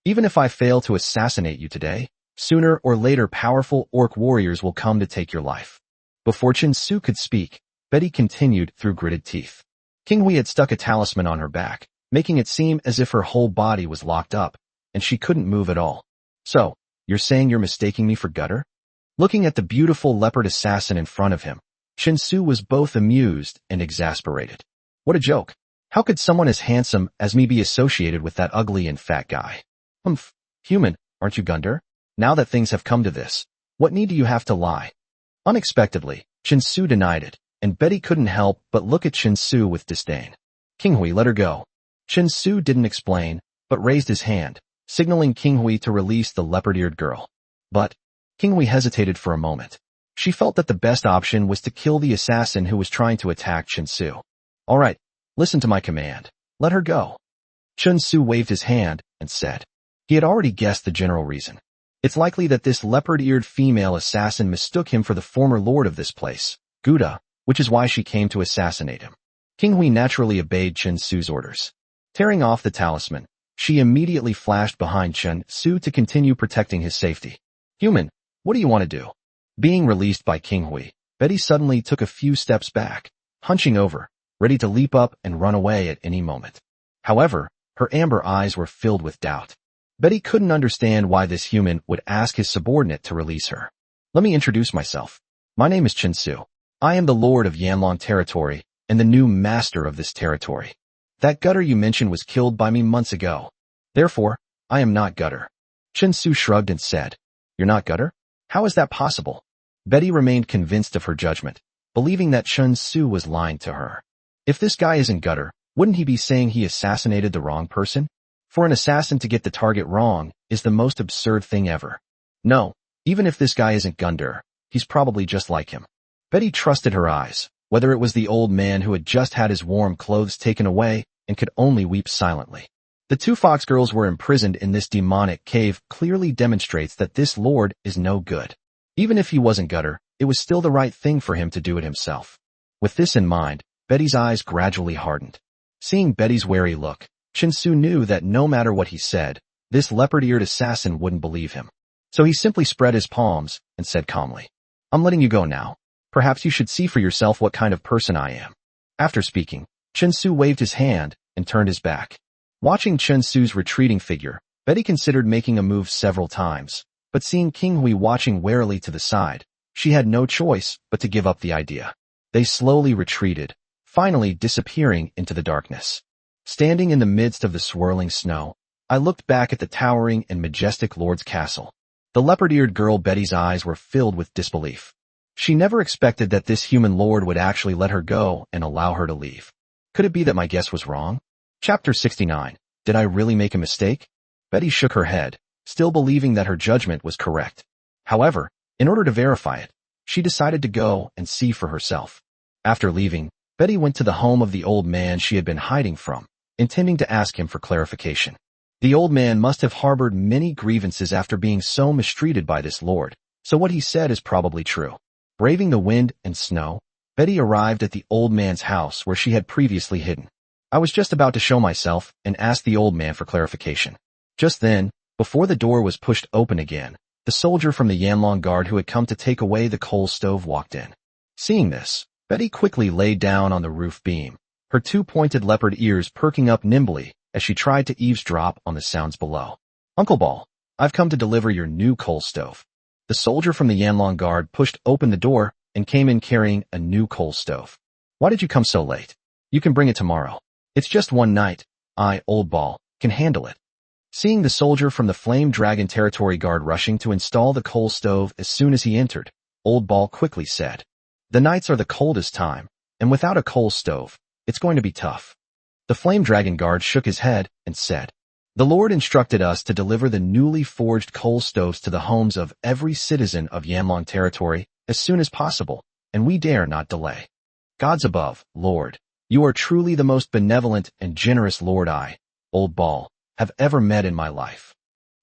Even if I fail to assassinate you today, sooner or later powerful orc warriors will come to take your life. Before Chin-Su could speak, Betty continued through gritted teeth. King Hui had stuck a talisman on her back, making it seem as if her whole body was locked up, and she couldn't move at all. So, you're saying you're mistaking me for Gutter? Looking at the beautiful leopard assassin in front of him, Chin-Su was both amused and exasperated. What a joke. How could someone as handsome as me be associated with that ugly and fat guy? Human, aren't you Gunder? Now that things have come to this, what need do you have to lie? Unexpectedly, Chin-Su denied it, and Betty couldn't help but look at Chin-Su with disdain. King Hui let her go. Chin-Su didn't explain, but raised his hand, signaling King Hui to release the leopard-eared girl. But King Hui hesitated for a moment. She felt that the best option was to kill the assassin who was trying to attack Chin-Su. All right, listen to my command. Let her go. Chin-Su waved his hand and said. He had already guessed the general reason. It's likely that this leopard-eared female assassin mistook him for the former lord of this place, Gouda, which is why she came to assassinate him. King Hui naturally obeyed Chin-Su's orders. Tearing off the talisman, she immediately flashed behind Chin-Su to continue protecting his safety. Human, what do you want to do? Being released by King Hui, Betty suddenly took a few steps back, hunching over, ready to leap up and run away at any moment. However, her amber eyes were filled with doubt. Betty couldn't understand why this human would ask his subordinate to release her. Let me introduce myself. My name is Chin-Su. I am the lord of Yanlong territory and the new master of this territory. That Gutter you mentioned was killed by me months ago. Therefore, I am not Gutter. Chin-Su shrugged and said, You're not Gutter? How is that possible? Betty remained convinced of her judgment, believing that Chin-Su was lying to her. If this guy isn't Gutter, wouldn't he be saying he assassinated the wrong person? For an assassin to get the target wrong is the most absurd thing ever. No, even if this guy isn't Gunder, he's probably just like him. Betty trusted her eyes, whether it was the old man who had just had his warm clothes taken away and could only weep silently. The two fox girls were imprisoned in this demonic cave clearly demonstrates that this lord is no good. Even if he wasn't Gutter, it was still the right thing for him to do it himself. With this in mind, Betty's eyes gradually hardened. Seeing Betty's wary look, Chinsu knew that no matter what he said, this leopard-eared assassin wouldn't believe him. So he simply spread his palms and said calmly, "I'm letting you go now. Perhaps you should see for yourself what kind of person I am." After speaking, Chinsu waved his hand and turned his back. Watching Chinsu's retreating figure, Betty considered making a move several times, but seeing King Hui watching warily to the side, she had no choice but to give up the idea. They slowly retreated, finally disappearing into the darkness. Standing in the midst of the swirling snow, I looked back at the towering and majestic Lord's castle. The leopard-eared girl Betty's eyes were filled with disbelief. She never expected that this human lord would actually let her go and allow her to leave. Could it be that my guess was wrong? Chapter 69. Did I really make a mistake? Betty shook her head, still believing that her judgment was correct. However, in order to verify it, she decided to go and see for herself. After leaving, Betty went to the home of the old man she had been hiding from, intending to ask him for clarification. The old man must have harbored many grievances after being so mistreated by this lord, so what he said is probably true. Braving the wind and snow, Betty arrived at the old man's house where she had previously hidden. I was just about to show myself and ask the old man for clarification. Just then, before the door was pushed open again, the soldier from the Yanlong Guard who had come to take away the coal stove walked in. Seeing this, Betty quickly laid down on the roof beam, her two pointed leopard ears perking up nimbly as she tried to eavesdrop on the sounds below. "Uncle Ball, I've come to deliver your new coal stove." The soldier from the Yanlong Guard pushed open the door and came in carrying a new coal stove. "Why did you come so late? You can bring it tomorrow. It's just one night. I, Old Ball, can handle it." Seeing the soldier from the Flame Dragon Territory Guard rushing to install the coal stove as soon as he entered, Old Ball quickly said, "The nights are the coldest time, and without a coal stove, it's going to be tough." The Flame Dragon Guard shook his head and said, "The Lord instructed us to deliver the newly forged coal stoves to the homes of every citizen of Yanlong Territory as soon as possible, and we dare not delay. Gods above, Lord, you are truly the most benevolent and generous Lord I, Old Ball, have ever met in my life.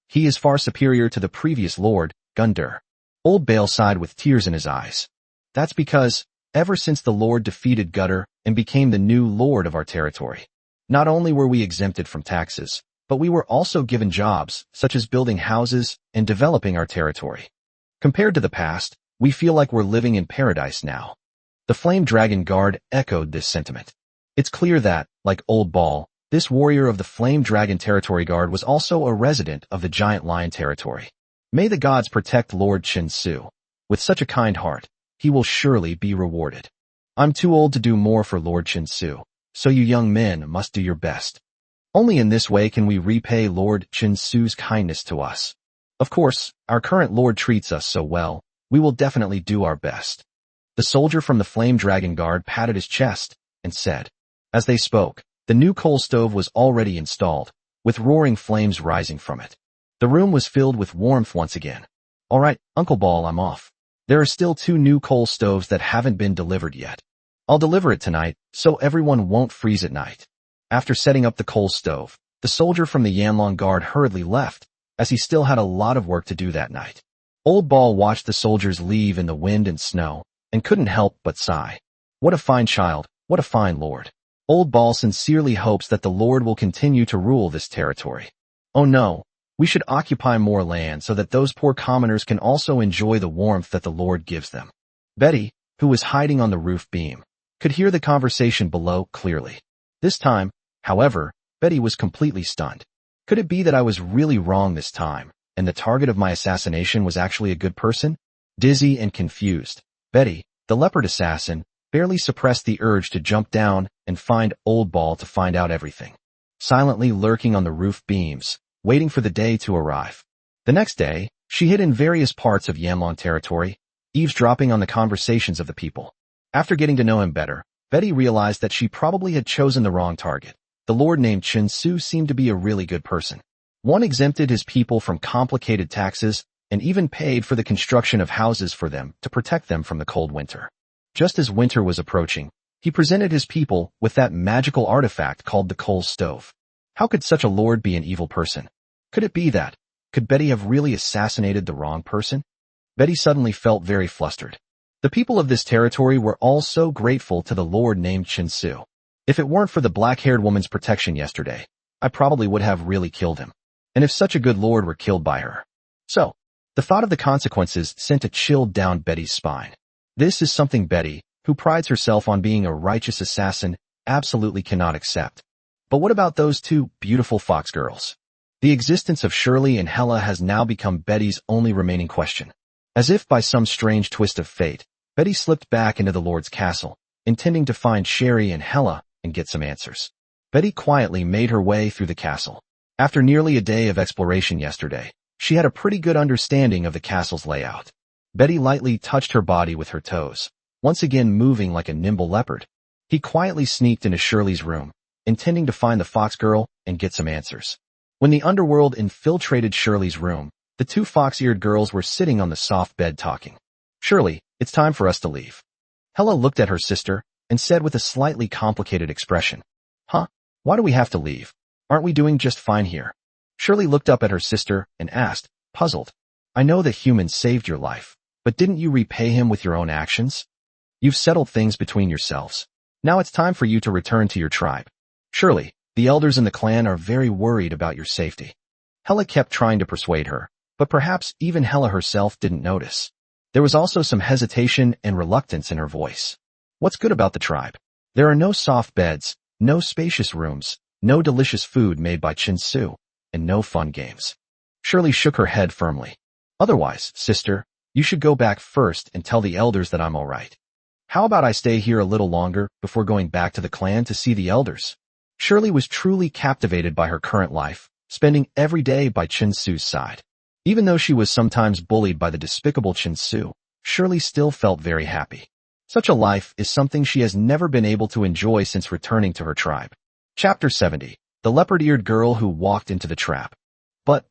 He is far superior to the previous Lord, Gundur." Old Bale sighed with tears in his eyes. "That's because, ever since the Lord defeated Gundur and became the new Lord of our territory, not only were we exempted from taxes, but we were also given jobs, such as building houses and developing our territory. Compared to the past, we feel like we're living in paradise now." The Flame Dragon Guard echoed this sentiment. It's clear that, like Old Ball, this warrior of the Flame Dragon Territory Guard was also a resident of the Giant Lion Territory. May the gods protect Lord Chinsu. With such a kind heart, he will surely be rewarded. I'm too old to do more for Lord Chinsu, so you young men must do your best. Only in this way can we repay Lord Chinsu's kindness to us. Of course, our current lord treats us so well, we will definitely do our best." The soldier from the Flame Dragon Guard patted his chest and said. As they spoke, the new coal stove was already installed, with roaring flames rising from it. The room was filled with warmth once again. "All right, Uncle Ball, I'm off. There are still 2 new coal stoves that haven't been delivered yet. I'll deliver it tonight, so everyone won't freeze at night." After setting up the coal stove, the soldier from the Yanlong Guard hurriedly left, as he still had a lot of work to do that night. Old Ball watched the soldiers leave in the wind and snow, and couldn't help but sigh. What a fine child, what a fine lord. Old Ball sincerely hopes that the Lord will continue to rule this territory. Oh no, we should occupy more land so that those poor commoners can also enjoy the warmth that the Lord gives them. Betty, who was hiding on the roof beam, could hear the conversation below clearly. This time, however, Betty was completely stunned. Could it be that I was really wrong this time, and the target of my assassination was actually a good person? Dizzy and confused, Betty, the leopard assassin, barely suppressed the urge to jump down and find Old Ball to find out everything. Silently lurking on the roof beams, waiting for the day to arrive. The next day, she hid in various parts of Yanlong Territory, eavesdropping on the conversations of the people. After getting to know him better, Betty realized that she probably had chosen the wrong target. The lord named Chinsu seemed to be a really good person. One exempted his people from complicated taxes and even paid for the construction of houses for them to protect them from the cold winter. Just as winter was approaching, he presented his people with that magical artifact called the coal stove. How could such a lord be an evil person? Could it be that? Could Betty have really assassinated the wrong person? Betty suddenly felt very flustered. The people of this territory were all so grateful to the lord named Chinsu. If it weren't for the black-haired woman's protection yesterday, I probably would have really killed him. And if such a good lord were killed by her. So, the thought of the consequences sent a chill down Betty's spine. This is something Betty, who prides herself on being a righteous assassin, absolutely cannot accept. But what about those two beautiful fox girls? The existence of Shirley and Hella has now become Betty's only remaining question. As if by some strange twist of fate, Betty slipped back into the Lord's castle, intending to find Sherry and Hella and get some answers. Betty quietly made her way through the castle. After nearly a day of exploration yesterday, she had a pretty good understanding of the castle's layout. Betty lightly touched her body with her toes, once again moving like a nimble leopard. He quietly sneaked into Shirley's room, intending to find the fox girl and get some answers. When the underworld infiltrated Shirley's room, the two fox-eared girls were sitting on the soft bed talking. "Shirley, it's time for us to leave." Hella looked at her sister and said with a slightly complicated expression, "Huh? Why do we have to leave? Aren't we doing just fine here?" Shirley looked up at her sister and asked, puzzled, "I know that Human saved your life, but didn't you repay him with your own actions? You've settled things between yourselves. Now it's time for you to return to your tribe. Shirley, the elders in the clan are very worried about your safety." Hella kept trying to persuade her, but perhaps even Hella herself didn't notice. There was also some hesitation and reluctance in her voice. What's good about the tribe? There are no soft beds, no spacious rooms, no delicious food made by Chin-Su, and no fun games. Shirley shook her head firmly. "Otherwise, sister, you should go back first and tell the elders that I'm all right. How about I stay here a little longer before going back to the clan to see the elders?" Shirley was truly captivated by her current life, spending every day by Chin-Su's side. Even though she was sometimes bullied by the despicable Chin-Su, Shirley still felt very happy. Such a life is something she has never been able to enjoy since returning to her tribe. Chapter 70. The Leopard-Eared Girl Who Walked into the Trap. But,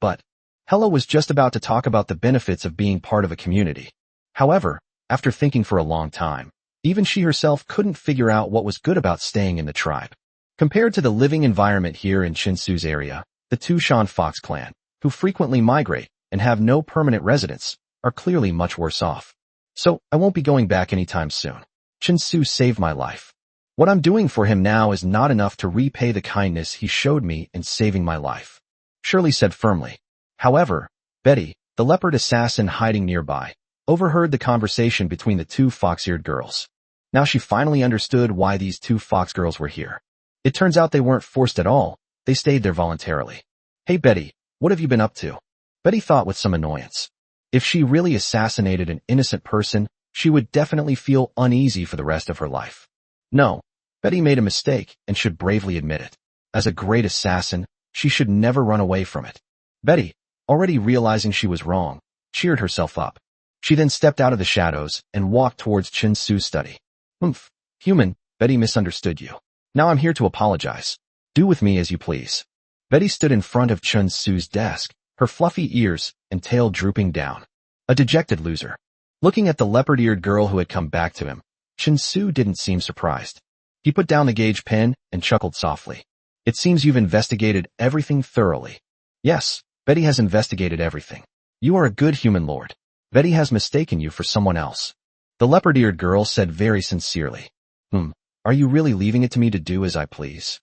Hella was just about to talk about the benefits of being part of a community. However, after thinking for a long time, even she herself couldn't figure out what was good about staying in the tribe. Compared to the living environment here in Chin-Su's area, the Tushan Fox clan, who frequently migrate and have no permanent residence, are clearly much worse off. So, I won't be going back anytime soon. Chin-Su saved my life. What I'm doing for him now is not enough to repay the kindness he showed me in saving my life, Shirley said firmly. However, Betty, the leopard assassin hiding nearby, overheard the conversation between the two fox-eared girls. Now she finally understood why these two fox girls were here. It turns out they weren't forced at all, they stayed there voluntarily. "Hey Betty, what have you been up to?" Betty thought with some annoyance. If she really assassinated an innocent person, she would definitely feel uneasy for the rest of her life. No, Betty made a mistake and should bravely admit it. As a great assassin, she should never run away from it. Betty, already realizing she was wrong, cheered herself up. She then stepped out of the shadows and walked towards Chin-Su's study. Human, Betty misunderstood you. Now I'm here to apologize. Do with me as you please." Betty stood in front of Chin-Su's desk, her fluffy ears and tail drooping down. A dejected loser. Looking at the leopard-eared girl who had come back to him, Chin-Su didn't seem surprised. He put down the gauge pen and chuckled softly. "It seems you've investigated everything thoroughly." "Yes, Betty has investigated everything. You are a good human lord. Betty has mistaken you for someone else," the leopard-eared girl said very sincerely. Are you really leaving it to me to do as I please?"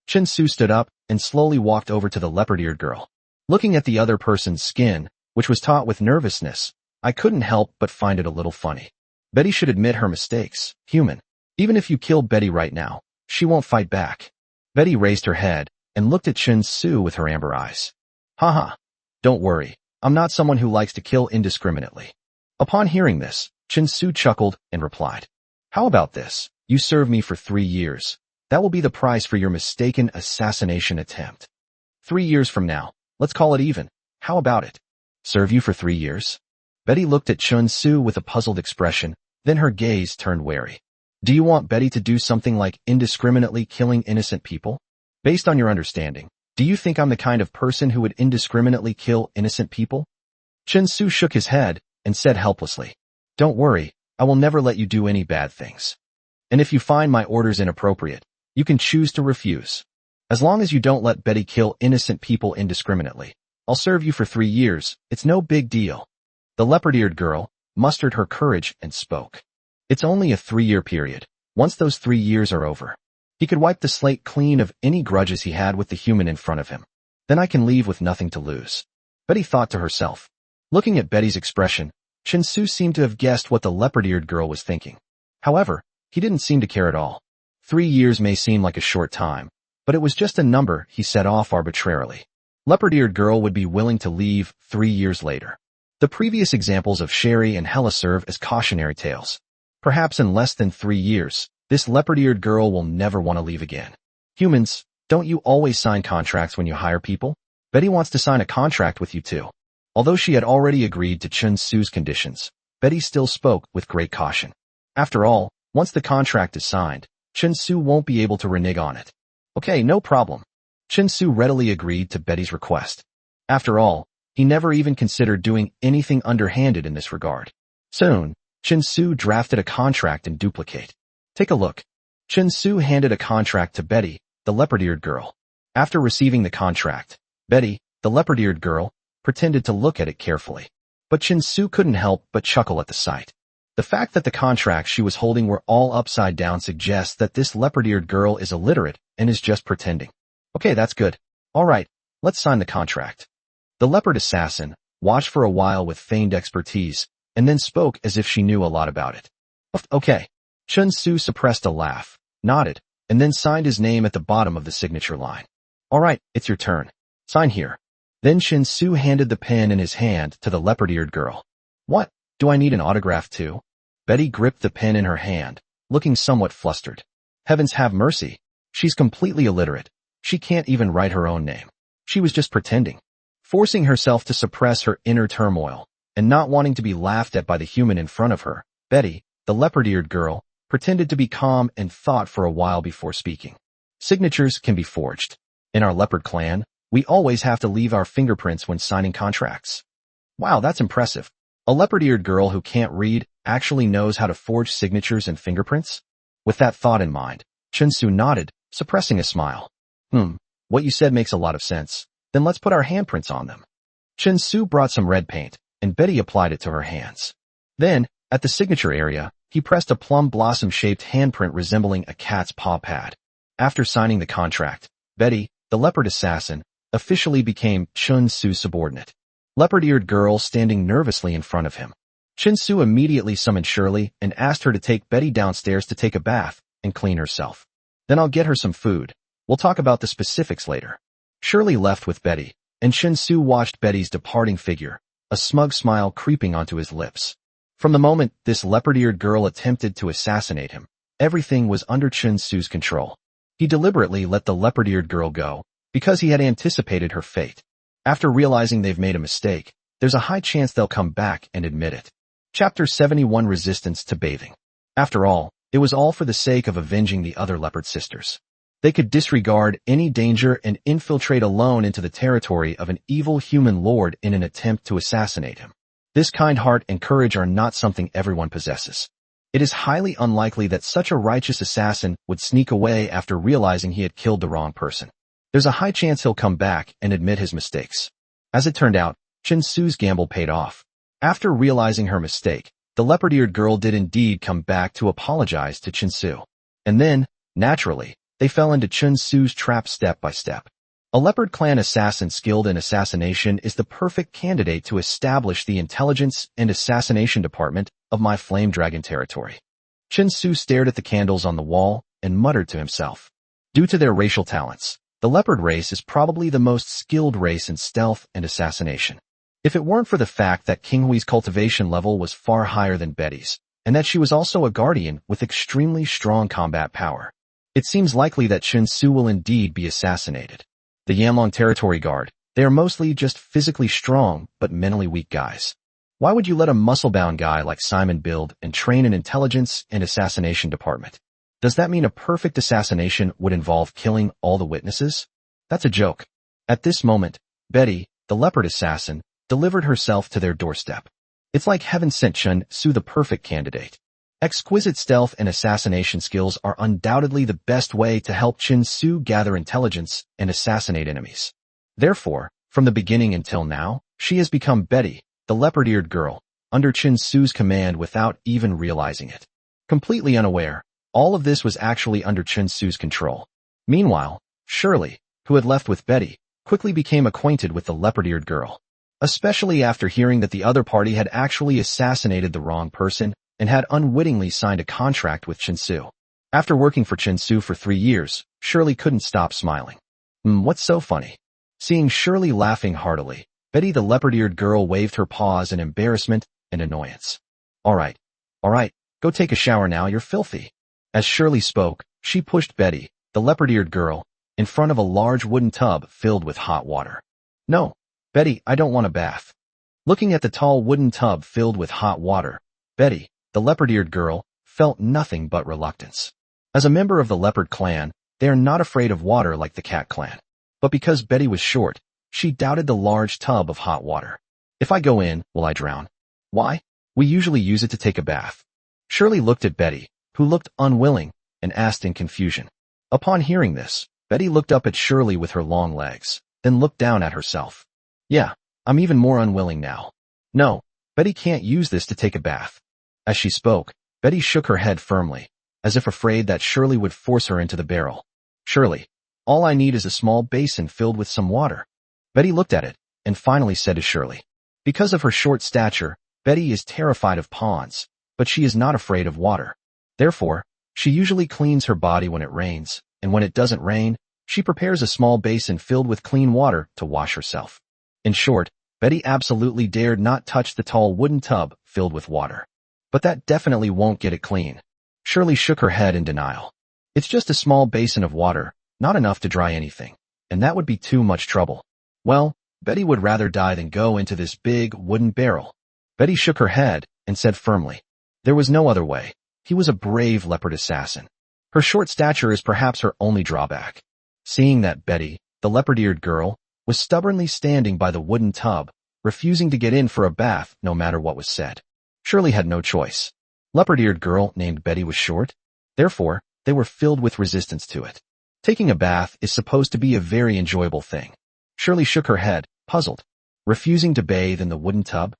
Chin-Su stood up and slowly walked over to the leopard-eared girl. Looking at the other person's skin, which was taut with nervousness, I couldn't help but find it a little funny. Betty should admit her mistakes, human. Even if you kill Betty right now, she won't fight back. Betty raised her head and looked at Chin-Su with her amber eyes. Haha. Don't worry, I'm not someone who likes to kill indiscriminately. Upon hearing this, Chin-Su chuckled and replied, "How about this? You serve me for 3 years. That will be the price for your mistaken assassination attempt. 3 years from now, let's call it even. How about it?" "Serve you for 3 years?" Betty looked at Chin-Su with a puzzled expression, then her gaze turned wary. "Do you want Betty to do something like indiscriminately killing innocent people? Based on your understanding, do you think I'm the kind of person who would indiscriminately kill innocent people?" Chin-Su shook his head and said helplessly, "Don't worry, I will never let you do any bad things. And if you find my orders inappropriate, you can choose to refuse. As long as you don't let Betty kill innocent people indiscriminately, I'll serve you for 3 years, it's no big deal." The leopard-eared girl mustered her courage and spoke. "It's only a 3-year period. Once those 3 years are over, He could wipe the slate clean of any grudges he had with the human in front of him. Then I can leave with nothing to lose. Betty thought to herself. Looking at Betty's expression, Chin-Su seemed to have guessed what the leopard-eared girl was thinking. However, he didn't seem to care at all. 3 years may seem like a short time, but it was just a number he set off arbitrarily. Leopard-eared girl would be willing to leave 3 years later. The previous examples of Sherry and Hella serve as cautionary tales. Perhaps in less than 3 years, this leopard-eared girl will never want to leave again. Humans, don't you always sign contracts when you hire people? Betty wants to sign a contract with you too. Although she had already agreed to Chin-Su's conditions, Betty still spoke with great caution. After all, once the contract is signed, Chin-Su won't be able to renege on it. Okay, no problem. Chin-Su readily agreed to Betty's request. After all, he never even considered doing anything underhanded in this regard. Soon, Chin-Su drafted a contract in duplicate. Take a look. Chin-Su handed a contract to Betty, the leopard-eared girl. After receiving the contract, Betty, the leopard-eared girl, pretended to look at it carefully. But Chin-Su couldn't help but chuckle at the sight. The fact that the contracts she was holding were all upside down suggests that this leopard-eared girl is illiterate and is just pretending. Okay, that's good. All right, let's sign the contract. The leopard assassin watched for a while with feigned expertise and then spoke as if she knew a lot about it. Okay. Chin-Su suppressed a laugh, nodded, and then signed his name at the bottom of the signature line. All right, it's your turn. Sign here. Then Chin-Su handed the pen in his hand to the leopard-eared girl. What? Do I need an autograph too? Betty gripped the pen in her hand, looking somewhat flustered. Heavens have mercy. She's completely illiterate. She can't even write her own name. She was just pretending. Forcing herself to suppress her inner turmoil, and not wanting to be laughed at by the human in front of her, Betty, the leopard-eared girl, pretended to be calm and thought for a while before speaking. Signatures can be forged. In our leopard clan, we always have to leave our fingerprints when signing contracts. Wow, that's impressive. A leopard-eared girl who can't read actually knows how to forge signatures and fingerprints? With that thought in mind, Chin-Su nodded, suppressing a smile. What you said makes a lot of sense. Then let's put our handprints on them. Chin-Su brought some red paint, and Betty applied it to her hands. Then, at the signature area, he pressed a plum blossom-shaped handprint resembling a cat's paw pad. After signing the contract, Betty, the leopard assassin, officially became Chin-Su's subordinate. Leopard-eared girl standing nervously in front of him. Chin-Su immediately summoned Shirley and asked her to take Betty downstairs to take a bath and clean herself. Then I'll get her some food. We'll talk about the specifics later. Shirley left with Betty, and Chin-Su watched Betty's departing figure, a smug smile creeping onto his lips. From the moment this leopard-eared girl attempted to assassinate him, everything was under Chin-Su's control. He deliberately let the leopard-eared girl go, because he had anticipated her fate. After realizing they've made a mistake, there's a high chance they'll come back and admit it. Chapter 71 Resistance to Bathing. After all, it was all for the sake of avenging the other leopard sisters. They could disregard any danger and infiltrate alone into the territory of an evil human lord in an attempt to assassinate him. This kind heart and courage are not something everyone possesses. It is highly unlikely that such a righteous assassin would sneak away after realizing he had killed the wrong person. There's a high chance he'll come back and admit his mistakes. As it turned out, Chin-Su's gamble paid off. After realizing her mistake, the leopard-eared girl did indeed come back to apologize to Chin-Su. And then, naturally, they fell into Chin-Su's trap step by step. A leopard clan assassin skilled in assassination is the perfect candidate to establish the intelligence and assassination department of my flame dragon territory. Chin-Su stared at the candles on the wall and muttered to himself. Due to their racial talents, the leopard race is probably the most skilled race in stealth and assassination. If it weren't for the fact that King Hui's cultivation level was far higher than Betty's, and that she was also a guardian with extremely strong combat power, it seems likely that Chin-Su will indeed be assassinated. The Yanlong Territory Guard, they are mostly just physically strong but mentally weak guys. Why would you let a muscle-bound guy like Simon build and train an intelligence and assassination department? Does that mean a perfect assassination would involve killing all the witnesses? That's a joke. At this moment, Betty, the leopard assassin, delivered herself to their doorstep. It's like heaven sent Chin-Su the perfect candidate. Exquisite stealth and assassination skills are undoubtedly the best way to help Chin-Su gather intelligence and assassinate enemies. Therefore, from the beginning until now, she has become Betty, the leopard-eared girl, under Chin-Su's command without even realizing it. Completely unaware, All of this was actually under Chin-Su's control. Meanwhile, Shirley, who had left with Betty, quickly became acquainted with the leopard-eared girl, especially after hearing that the other party had actually assassinated the wrong person and had unwittingly signed a contract with Chin-Su. After working for Chin-Su for 3 years, Shirley couldn't stop smiling. What's so funny? Seeing Shirley laughing heartily, Betty the leopard-eared girl waved her paws in embarrassment and annoyance. All right, go take a shower now, you're filthy. As Shirley spoke, she pushed Betty, the leopard-eared girl, in front of a large wooden tub filled with hot water. No, Betty, I don't want a bath. Looking at the tall wooden tub filled with hot water, Betty, the leopard-eared girl, felt nothing but reluctance. As a member of the leopard clan, they are not afraid of water like the cat clan. But because Betty was short, she doubted the large tub of hot water. If I go in, will I drown? Why? We usually use it to take a bath. Shirley looked at Betty, who looked unwilling, and asked in confusion. Upon hearing this, Betty looked up at Shirley with her long legs, then looked down at herself. Yeah, I'm even more unwilling now. No, Betty can't use this to take a bath. As she spoke, Betty shook her head firmly, as if afraid that Shirley would force her into the barrel. Shirley, all I need is a small basin filled with some water. Betty looked at it, and finally said to Shirley. Because of her short stature, Betty is terrified of ponds, but she is not afraid of water. Therefore, she usually cleans her body when it rains, and when it doesn't rain, she prepares a small basin filled with clean water to wash herself. In short, Betty absolutely dared not touch the tall wooden tub filled with water. But that definitely won't get it clean. Shirley shook her head in denial. It's just a small basin of water, not enough to dry anything, and that would be too much trouble. Well, Betty would rather die than go into this big wooden barrel. Betty shook her head and said firmly, there was no other way. He was a brave leopard assassin. Her short stature is perhaps her only drawback. Seeing that Betty, the leopard-eared girl, was stubbornly standing by the wooden tub, refusing to get in for a bath no matter what was said, Shirley had no choice. Leopard-eared girl named Betty was short. Therefore, they were filled with resistance to it. Taking a bath is supposed to be a very enjoyable thing. Shirley shook her head, puzzled. Refusing to bathe in the wooden tub?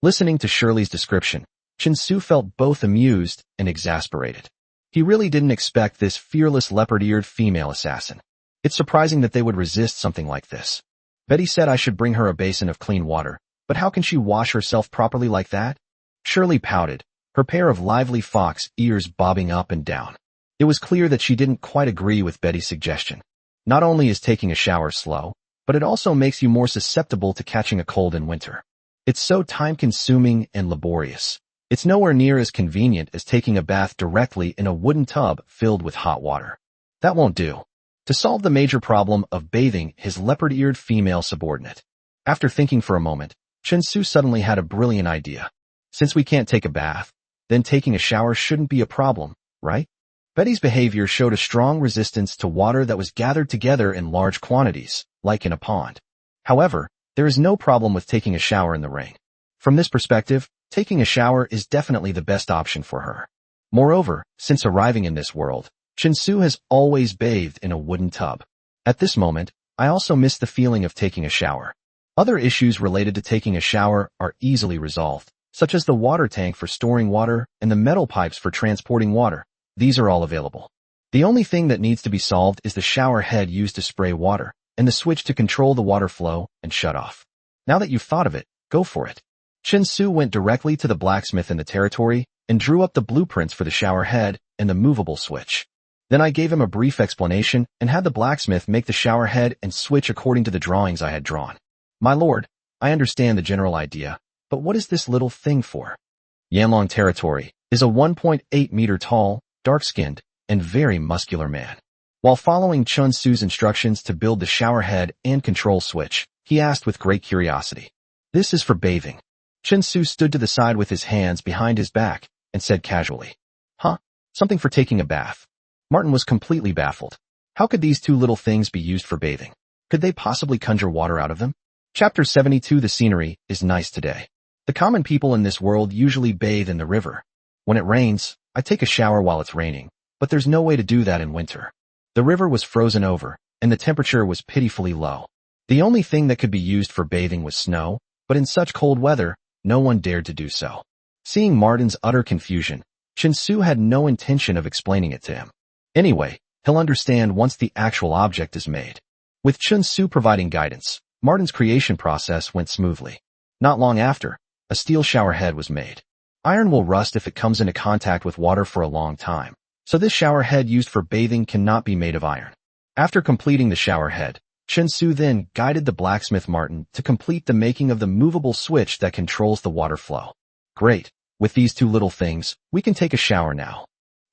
Listening to Shirley's description, Chin-Su felt both amused and exasperated. He really didn't expect this fearless leopard-eared female assassin. It's surprising that they would resist something like this. Betty said I should bring her a basin of clean water, but how can she wash herself properly like that? Shirley pouted, her pair of lively fox ears bobbing up and down. It was clear that she didn't quite agree with Betty's suggestion. Not only is taking a shower slow, but it also makes you more susceptible to catching a cold in winter. It's so time-consuming and laborious. It's nowhere near as convenient as taking a bath directly in a wooden tub filled with hot water. That won't do. To solve the major problem of bathing his leopard-eared female subordinate. After thinking for a moment, Chin-Su suddenly had a brilliant idea. Since we can't take a bath, then taking a shower shouldn't be a problem, right? Betty's behavior showed a strong resistance to water that was gathered together in large quantities, like in a pond. However, there is no problem with taking a shower in the rain. From this perspective, taking a shower is definitely the best option for her. Moreover, since arriving in this world, Chin-Su has always bathed in a wooden tub. At this moment, I also miss the feeling of taking a shower. Other issues related to taking a shower are easily resolved, such as the water tank for storing water and the metal pipes for transporting water. These are all available. The only thing that needs to be solved is the shower head used to spray water, and the switch to control the water flow and shut off. Now that you've thought of it, go for it. Chin-Su went directly to the blacksmith in the territory and drew up the blueprints for the shower head and the movable switch. Then I gave him a brief explanation and had the blacksmith make the shower head and switch according to the drawings I had drawn. My lord, I understand the general idea, but what is this little thing for? Yanlong Territory is a 1.8-meter tall, dark-skinned, and very muscular man. While following Chin-Su's instructions to build the shower head and control switch, he asked with great curiosity. This is for bathing. Chin-Su stood to the side with his hands behind his back and said casually. Huh? Something for taking a bath. Martin was completely baffled. How could these two little things be used for bathing? Could they possibly conjure water out of them? Chapter 72. The scenery is nice today. The common people in this world usually bathe in the river. When it rains, I take a shower while it's raining, but there's no way to do that in winter. The river was frozen over, and the temperature was pitifully low. The only thing that could be used for bathing was snow, but in such cold weather, no one dared to do so. Seeing Martin's utter confusion, Chinsu had no intention of explaining it to him. Anyway, he'll understand once the actual object is made. With Chinsu providing guidance, Martin's creation process went smoothly. Not long after, a steel shower head was made. Iron will rust if it comes into contact with water for a long time, so this shower head used for bathing cannot be made of iron. After completing the shower head, Chinsu then guided the blacksmith Martin to complete the making of the movable switch that controls the water flow. Great. With these two little things, we can take a shower now.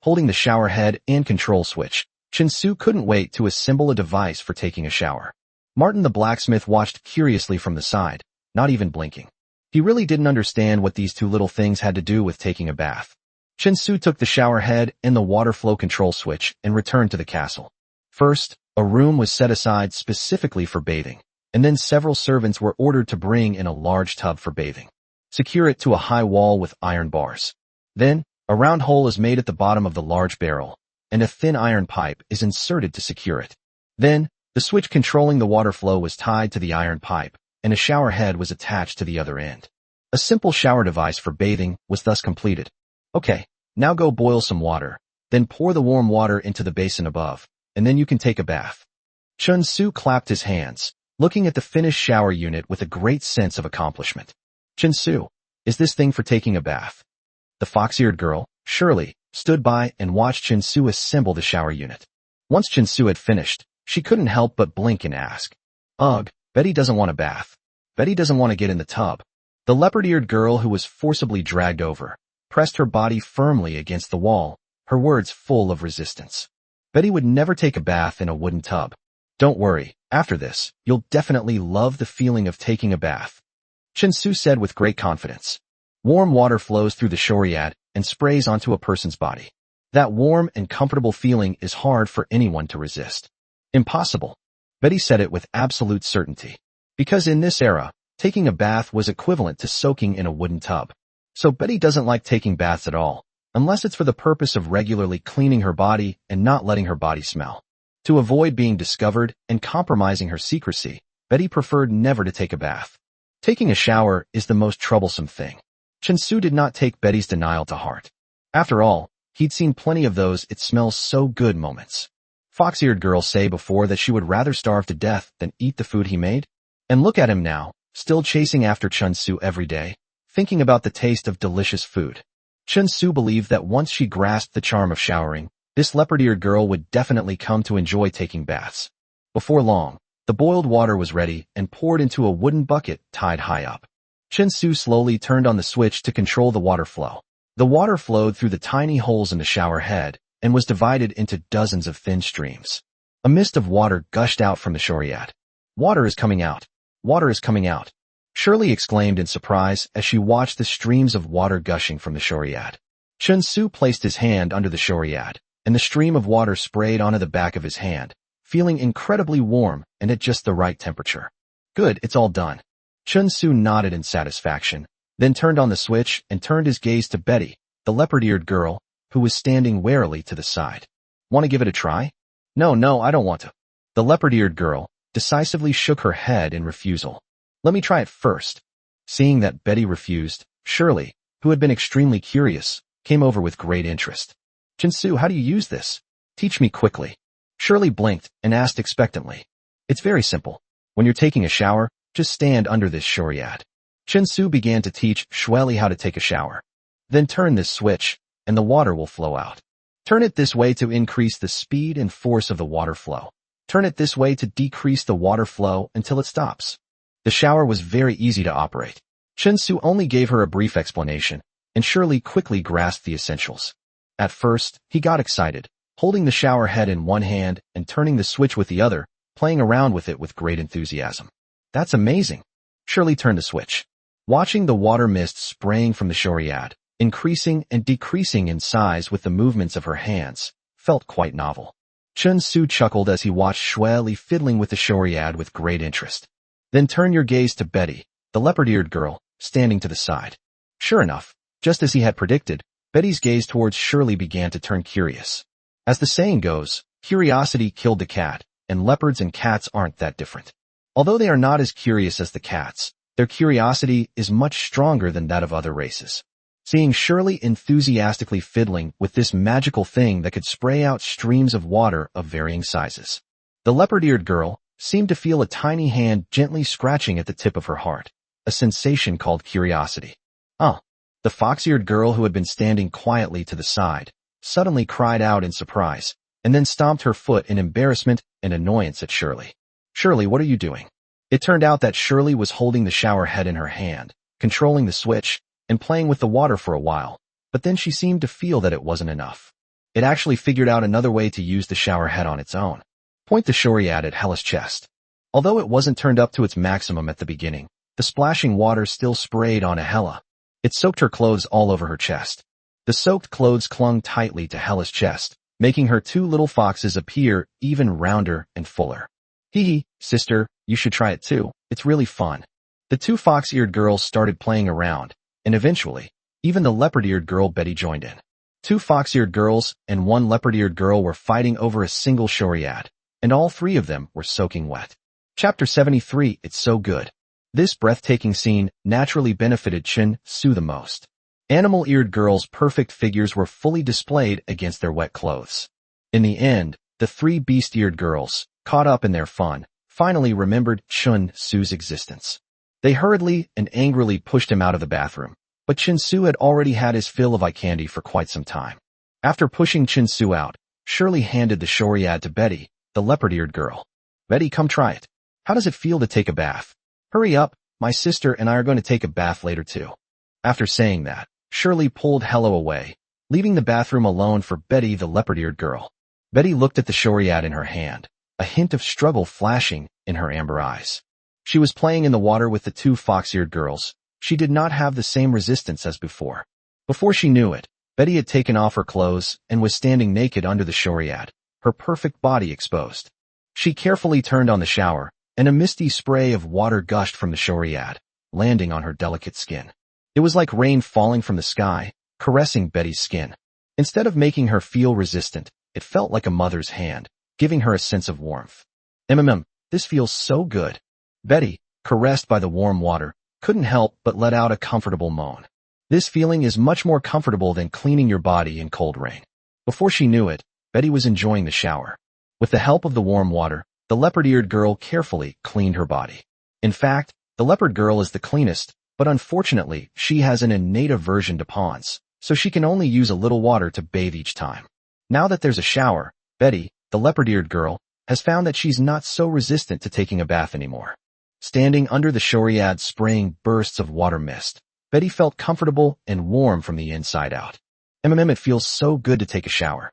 Holding the shower head and control switch, Chinsu couldn't wait to assemble a device for taking a shower. Martin the blacksmith watched curiously from the side, not even blinking. He really didn't understand what these two little things had to do with taking a bath. Chinsu took the shower head and the water flow control switch and returned to the castle. First, a room was set aside specifically for bathing, and then several servants were ordered to bring in a large tub for bathing. Secure it to a high wall with iron bars. Then, a round hole is made at the bottom of the large barrel, and a thin iron pipe is inserted to secure it. Then, the switch controlling the water flow was tied to the iron pipe, and a shower head was attached to the other end. A simple shower device for bathing was thus completed. Okay, now go boil some water, then pour the warm water into the basin above, and then you can take a bath. Chinsu clapped his hands, looking at the finished shower unit with a great sense of accomplishment. Chinsu, is this thing for taking a bath? The fox-eared girl, Shirley, stood by and watched Chinsu assemble the shower unit. Once Chinsu had finished, she couldn't help but blink and ask, "Ugh, Betty doesn't want a bath. Betty doesn't want to get in the tub." The leopard-eared girl, who was forcibly dragged over, pressed her body firmly against the wall, her words full of resistance. Betty would never take a bath in a wooden tub. Don't worry, after this, you'll definitely love the feeling of taking a bath, Chinsu said with great confidence. Warm water flows through the shoryat and sprays onto a person's body. That warm and comfortable feeling is hard for anyone to resist. Impossible. Betty said it with absolute certainty. Because in this era, taking a bath was equivalent to soaking in a wooden tub. So Betty doesn't like taking baths at all, unless it's for the purpose of regularly cleaning her body and not letting her body smell. To avoid being discovered and compromising her secrecy, Betty preferred never to take a bath. Taking a shower is the most troublesome thing. Chinsu did not take Betty's denial to heart. After all, he'd seen plenty of those "it smells so good" moments. Fox-eared girl say before that she would rather starve to death than eat the food he made. And look at him now, still chasing after Chinsu every day, thinking about the taste of delicious food. Chinsu believed that once she grasped the charm of showering, this leopard-eared girl would definitely come to enjoy taking baths. Before long, the boiled water was ready and poured into a wooden bucket tied high up. Chinsu slowly turned on the switch to control the water flow. The water flowed through the tiny holes in the shower head and was divided into dozens of thin streams. A mist of water gushed out from the shoryat. Water is coming out. Water is coming out. Shirley exclaimed in surprise as she watched the streams of water gushing from the shoryat. Chinsu placed his hand under the shoryat, and the stream of water sprayed onto the back of his hand, feeling incredibly warm and at just the right temperature. Good, it's all done. Chinsu nodded in satisfaction, then turned on the switch and turned his gaze to Betty, the leopard-eared girl, who was standing warily to the side. Want to give it a try? No, I don't want to. The leopard-eared girl decisively shook her head in refusal. Let me try it first. Seeing that Betty refused, Shirley, who had been extremely curious, came over with great interest. Chinsu, how do you use this? Teach me quickly. Shirley blinked and asked expectantly. It's very simple. When you're taking a shower, just stand under this shoryat. Chinsu began to teach Shirley how to take a shower. Then turn this switch, and the water will flow out. Turn it this way to increase the speed and force of the water flow. Turn it this way to decrease the water flow until it stops. The shower was very easy to operate. Chinsu only gave her a brief explanation, and Shirley quickly grasped the essentials. At first, he got excited, holding the shower head in one hand and turning the switch with the other, playing around with it with great enthusiasm. That's amazing. Shirley turned the switch. Watching the water mist spraying from the shoryat, increasing and decreasing in size with the movements of her hands, felt quite novel. Chinsu chuckled as he watched Shirley fiddling with the shoryat with great interest. Then turn your gaze to Betty, the leopard-eared girl, standing to the side. Sure enough, just as he had predicted, Betty's gaze towards Shirley began to turn curious. As the saying goes, curiosity killed the cat, and leopards and cats aren't that different. Although they are not as curious as the cats, their curiosity is much stronger than that of other races. Seeing Shirley enthusiastically fiddling with this magical thing that could spray out streams of water of varying sizes, the leopard-eared girl seemed to feel a tiny hand gently scratching at the tip of her heart, a sensation called curiosity. The fox-eared girl, who had been standing quietly to the side, suddenly cried out in surprise, and then stomped her foot in embarrassment and annoyance at Shirley. "Shirley, what are you doing?" It turned out that Shirley was holding the shower head in her hand, controlling the switch, and playing with the water for a while, but then she seemed to feel that it wasn't enough. It actually figured out another way to use the shower head on its own. Point the shoryad at Hella's chest. Although it wasn't turned up to its maximum at the beginning, the splashing water still sprayed onto Hella. It soaked her clothes all over her chest. The soaked clothes clung tightly to Hella's chest, making her two little foxes appear even rounder and fuller. "Hee hee, sister, you should try it too. It's really fun." The two fox-eared girls started playing around, and eventually, even the leopard-eared girl Betty joined in. Two fox-eared girls and one leopard-eared girl were fighting over a single shoryad, and all three of them were soaking wet. Chapter 73, It's So Good. This breathtaking scene naturally benefited Chin-Su the most. Animal-eared girls' perfect figures were fully displayed against their wet clothes. In the end, the three beast-eared girls, caught up in their fun, finally remembered Chin-Su's existence. They hurriedly and angrily pushed him out of the bathroom, but Chin-Su had already had his fill of eye candy for quite some time. After pushing Chin-Su out, Shirley handed the shoryad to Betty, the leopard-eared girl. "Betty, come try it. How does it feel to take a bath? Hurry up, my sister and I are going to take a bath later too." After saying that, Shirley pulled Hella away, leaving the bathroom alone for Betty, the leopard-eared girl. Betty looked at the shoryad in her hand, a hint of struggle flashing in her amber eyes. She was playing in the water with the two fox-eared girls. She did not have the same resistance as before. Before she knew it, Betty had taken off her clothes and was standing naked under the shoryad, her perfect body exposed. She carefully turned on the shower, and a misty spray of water gushed from the shoryad, landing on her delicate skin. It was like rain falling from the sky, caressing Betty's skin. Instead of making her feel resistant, it felt like a mother's hand, giving her a sense of warmth. This feels so good." Betty, caressed by the warm water, couldn't help but let out a comfortable moan. This feeling is much more comfortable than cleaning your body in cold rain. Before she knew it, Betty was enjoying the shower. With the help of the warm water, the leopard-eared girl carefully cleaned her body. In fact, the leopard girl is the cleanest, but unfortunately, she has an innate aversion to ponds, so she can only use a little water to bathe each time. Now that there's a shower, Betty, the leopard-eared girl, has found that she's not so resistant to taking a bath anymore. Standing under the shoryad spraying bursts of water mist, Betty felt comfortable and warm from the inside out. It feels so good to take a shower.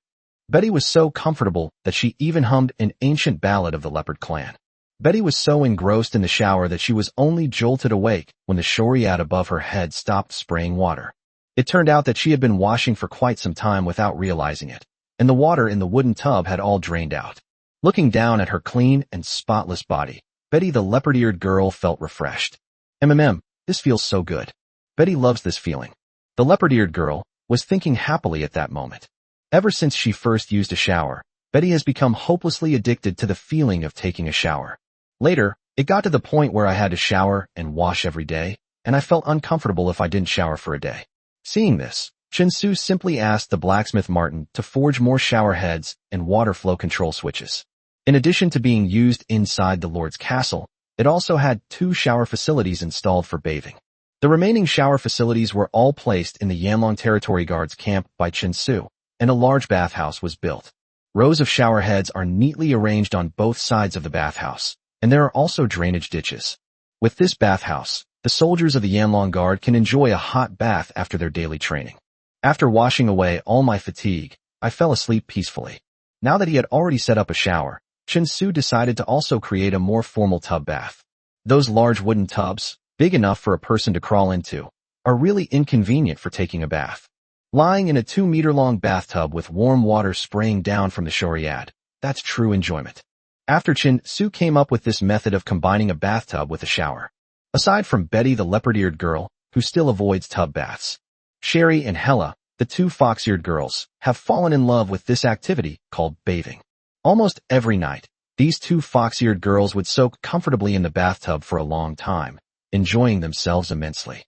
Betty was so comfortable that she even hummed an ancient ballad of the leopard clan. Betty was so engrossed in the shower that she was only jolted awake when the shoryad above her head stopped spraying water. It turned out that she had been washing for quite some time without realizing it, and the water in the wooden tub had all drained out. Looking down at her clean and spotless body, Betty, the leopard-eared girl, felt refreshed. This feels so good. Betty loves this feeling. The leopard-eared girl was thinking happily at that moment. Ever since she first used a shower, Betty has become hopelessly addicted to the feeling of taking a shower. Later, it got to the point where I had to shower and wash every day, and I felt uncomfortable if I didn't shower for a day. Seeing this, Chin-Su simply asked the blacksmith Martin to forge more shower heads and water flow control switches. In addition to being used inside the Lord's castle, it also had 2 shower facilities installed for bathing. The remaining shower facilities were all placed in the Yanlong Territory Guard's camp by Chin-Su, and a large bathhouse was built. Rows of shower heads are neatly arranged on both sides of the bathhouse, and there are also drainage ditches. With this bathhouse, the soldiers of the Yanlong Guard can enjoy a hot bath after their daily training. After washing away all my fatigue, I fell asleep peacefully. Now that he had already set up a shower, Chin-Su decided to also create a more formal tub bath. Those large wooden tubs, big enough for a person to crawl into, are really inconvenient for taking a bath. Lying in a 2-meter-long bathtub with warm water spraying down from the shoryad, that's true enjoyment. After Chin-Su came up with this method of combining a bathtub with a shower. Aside from Betty, the leopard-eared girl, who still avoids tub baths, Sherry and Hella, the 2 fox-eared girls, have fallen in love with this activity called bathing. Almost every night, these 2 fox-eared girls would soak comfortably in the bathtub for a long time, enjoying themselves immensely.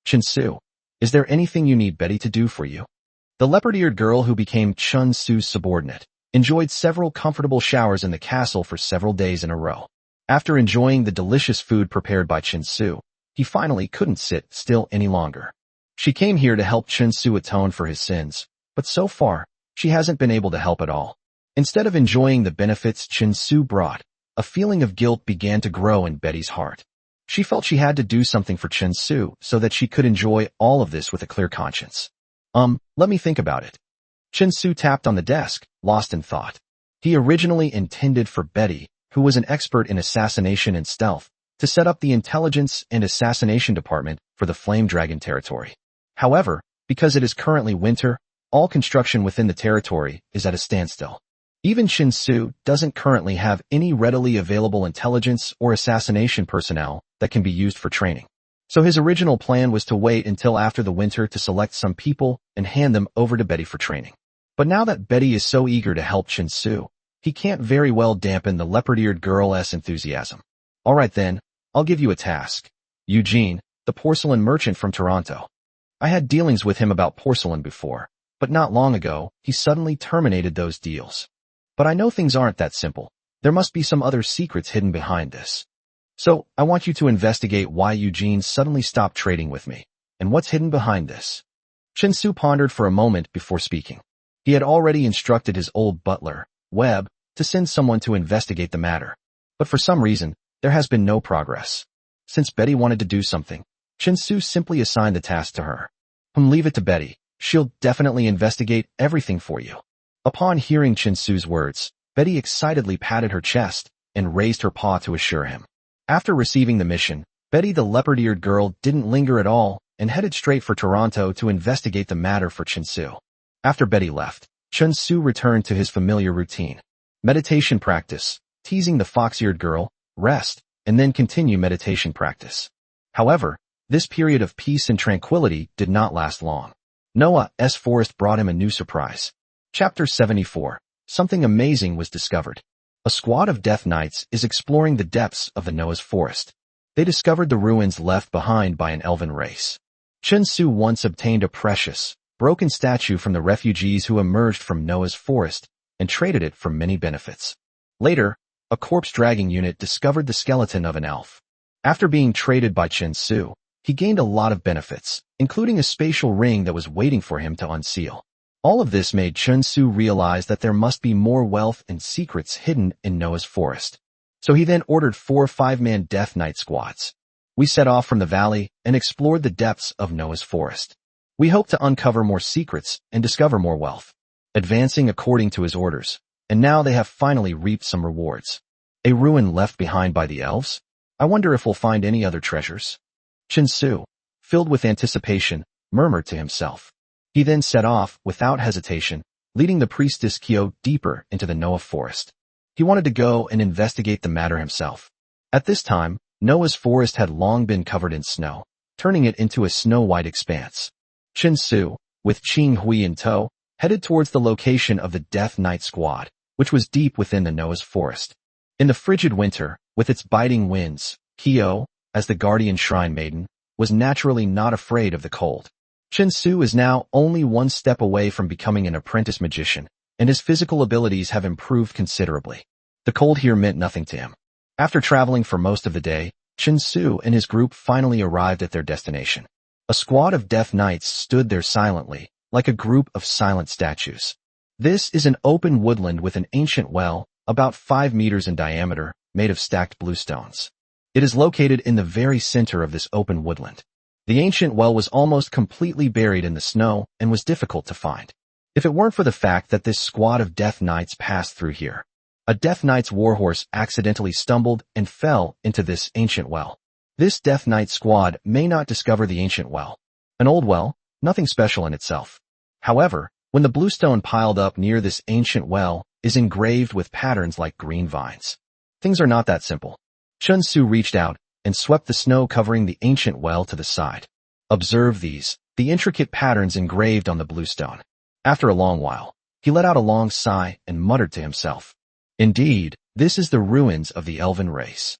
Chin-Su, Is there anything you need Betty to do for you? The leopard-eared girl, who became Chun Su's subordinate, enjoyed several comfortable showers in the castle for several days in a row. After enjoying the delicious food prepared by Chun Su, he finally couldn't sit still any longer. She came here to help Chun Su atone for his sins, but so far, she hasn't been able to help at all. Instead of enjoying the benefits Chun Su brought, a feeling of guilt began to grow in Betty's heart. She felt she had to do something for Chun Su so that she could enjoy all of this with a clear conscience. Let me think about it. Chun Su tapped on the desk, lost in thought. He originally intended for Betty, who was an expert in assassination and stealth, to set up the intelligence and assassination department for the Flame Dragon territory. However, because it is currently winter, all construction within the territory is at a standstill. Even Chun Su doesn't currently have any readily available intelligence or assassination personnel that can be used for training. So his original plan was to wait until after the winter to select some people and hand them over to Betty for training. But now that Betty is so eager to help Chun Su, he can't very well dampen the leopard-eared girl's enthusiasm. Alright then, I'll give you a task. Eugene, the porcelain merchant from Toronto. I had dealings with him about porcelain before, but not long ago, he suddenly terminated those deals. But I know things aren't that simple. There must be some other secrets hidden behind this. So, I want you to investigate why Eugene suddenly stopped trading with me, and what's hidden behind this. Chun Su pondered for a moment before speaking. He had already instructed his old butler, Webb, to send someone to investigate the matter. But for some reason, there has been no progress. Since Betty wanted to do something, Chun Su simply assigned the task to her. Leave it to Betty. She'll definitely investigate everything for you. Upon hearing Chun Su's words, Betty excitedly patted her chest and raised her paw to assure him. After receiving the mission, Betty the leopard-eared girl didn't linger at all and headed straight for Toronto to investigate the matter for Chun Su. After Betty left, Chun Su returned to his familiar routine. Meditation practice, teasing the fox-eared girl, rest, and then continue meditation practice. However, this period of peace and tranquility did not last long. Noah's forest brought him a new surprise. Chapter 74. Something amazing was discovered. A squad of Death Knights is exploring the depths of the Noah's forest. They discovered the ruins left behind by an elven race. Chun Su once obtained a precious, broken statue from the refugees who emerged from Noah's forest and traded it for many benefits. Later, a corpse-dragging unit discovered the skeleton of an elf. After being traded by Chun Su, he gained a lot of benefits, including a spatial ring that was waiting for him to unseal. All of this made Chun Su realize that there must be more wealth and secrets hidden in Noah's forest. So he then ordered 4 5-man Death Knight squads. We set off from the valley and explored the depths of Noah's forest. We hope to uncover more secrets and discover more wealth, advancing according to his orders, and now they have finally reaped some rewards. A ruin left behind by the elves? I wonder if we'll find any other treasures. Chun Su, filled with anticipation, murmured to himself. He then set off, without hesitation, leading the priestess Kyo deeper into the Noah forest. He wanted to go and investigate the matter himself. At this time, Noah's forest had long been covered in snow, turning it into a snow-white expanse. Chun Su, with Qing Hui in tow, headed towards the location of the Death Knight squad, which was deep within the Noah's forest. In the frigid winter, with its biting winds, Kyo, as the guardian shrine maiden, was naturally not afraid of the cold. Chun Su is now only one step away from becoming an apprentice magician, and his physical abilities have improved considerably. The cold here meant nothing to him. After traveling for most of the day, Chun Su and his group finally arrived at their destination. A squad of Death Knights stood there silently, like a group of silent statues. This is an open woodland with an ancient well, about 5 meters in diameter, made of stacked bluestones. It is located in the very center of this open woodland. The ancient well was almost completely buried in the snow and was difficult to find. If it weren't for the fact that this squad of Death Knights passed through here. A Death Knight's warhorse accidentally stumbled and fell into this ancient well. This Death Knight squad may not discover the ancient well. An old well, nothing special in itself. However, when the bluestone piled up near this ancient well is engraved with patterns like green vines. Things are not that simple. Chun Su reached out and swept the snow covering the ancient well to the side. Observe these, the intricate patterns engraved on the bluestone. After a long while, he let out a long sigh and muttered to himself. Indeed, this is the ruins of the elven race.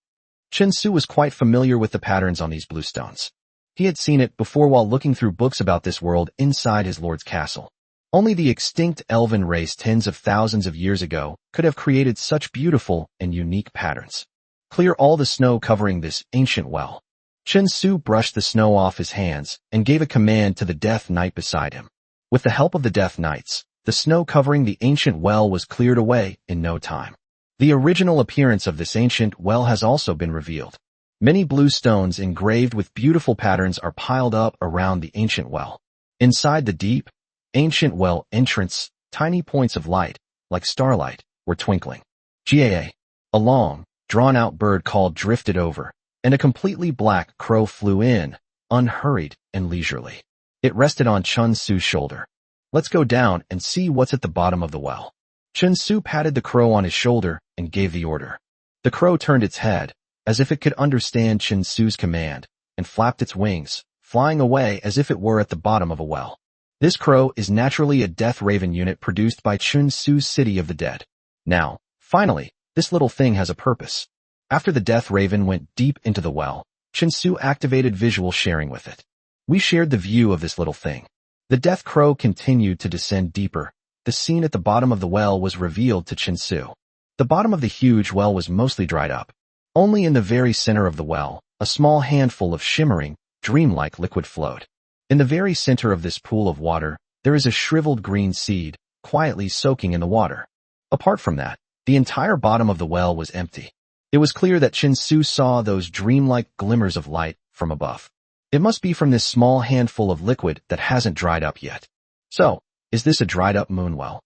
Chun Su was quite familiar with the patterns on these bluestones. He had seen it before while looking through books about this world inside his lord's castle. Only the extinct elven race tens of thousands of years ago could have created such beautiful and unique patterns. Clear all the snow covering this ancient well. Chen Su brushed the snow off his hands and gave a command to the Death Knight beside him. With the help of the Death Knights, the snow covering the ancient well was cleared away in no time. The original appearance of this ancient well has also been revealed. Many blue stones engraved with beautiful patterns are piled up around the ancient well. Inside the deep, ancient well entrance, tiny points of light, like starlight, were twinkling. GAA. A long, drawn-out bird call drifted over, and a completely black crow flew in, unhurried and leisurely. It rested on Chen Su's shoulder. Let's go down and see what's at the bottom of the well. Chen Su patted the crow on his shoulder and gave the order. The crow turned its head, as if it could understand Chen Su's command, and flapped its wings, flying away as if it were at the bottom of a well. This crow is naturally a Death Raven unit produced by Chen Su's City of the Dead. Now, finally, this little thing has a purpose. After the Death Raven went deep into the well, Chen Su activated visual sharing with it. We shared the view of this little thing. The Death Crow continued to descend deeper. The scene at the bottom of the well was revealed to Chen Su. The bottom of the huge well was mostly dried up. Only in the very center of the well, a small handful of shimmering, dreamlike liquid flowed. In the very center of this pool of water, there is a shriveled green seed, quietly soaking in the water. Apart from that, the entire bottom of the well was empty. It was clear that Chen Su saw those dreamlike glimmers of light from above. It must be from this small handful of liquid that hasn't dried up yet. So, is this a dried-up moon well?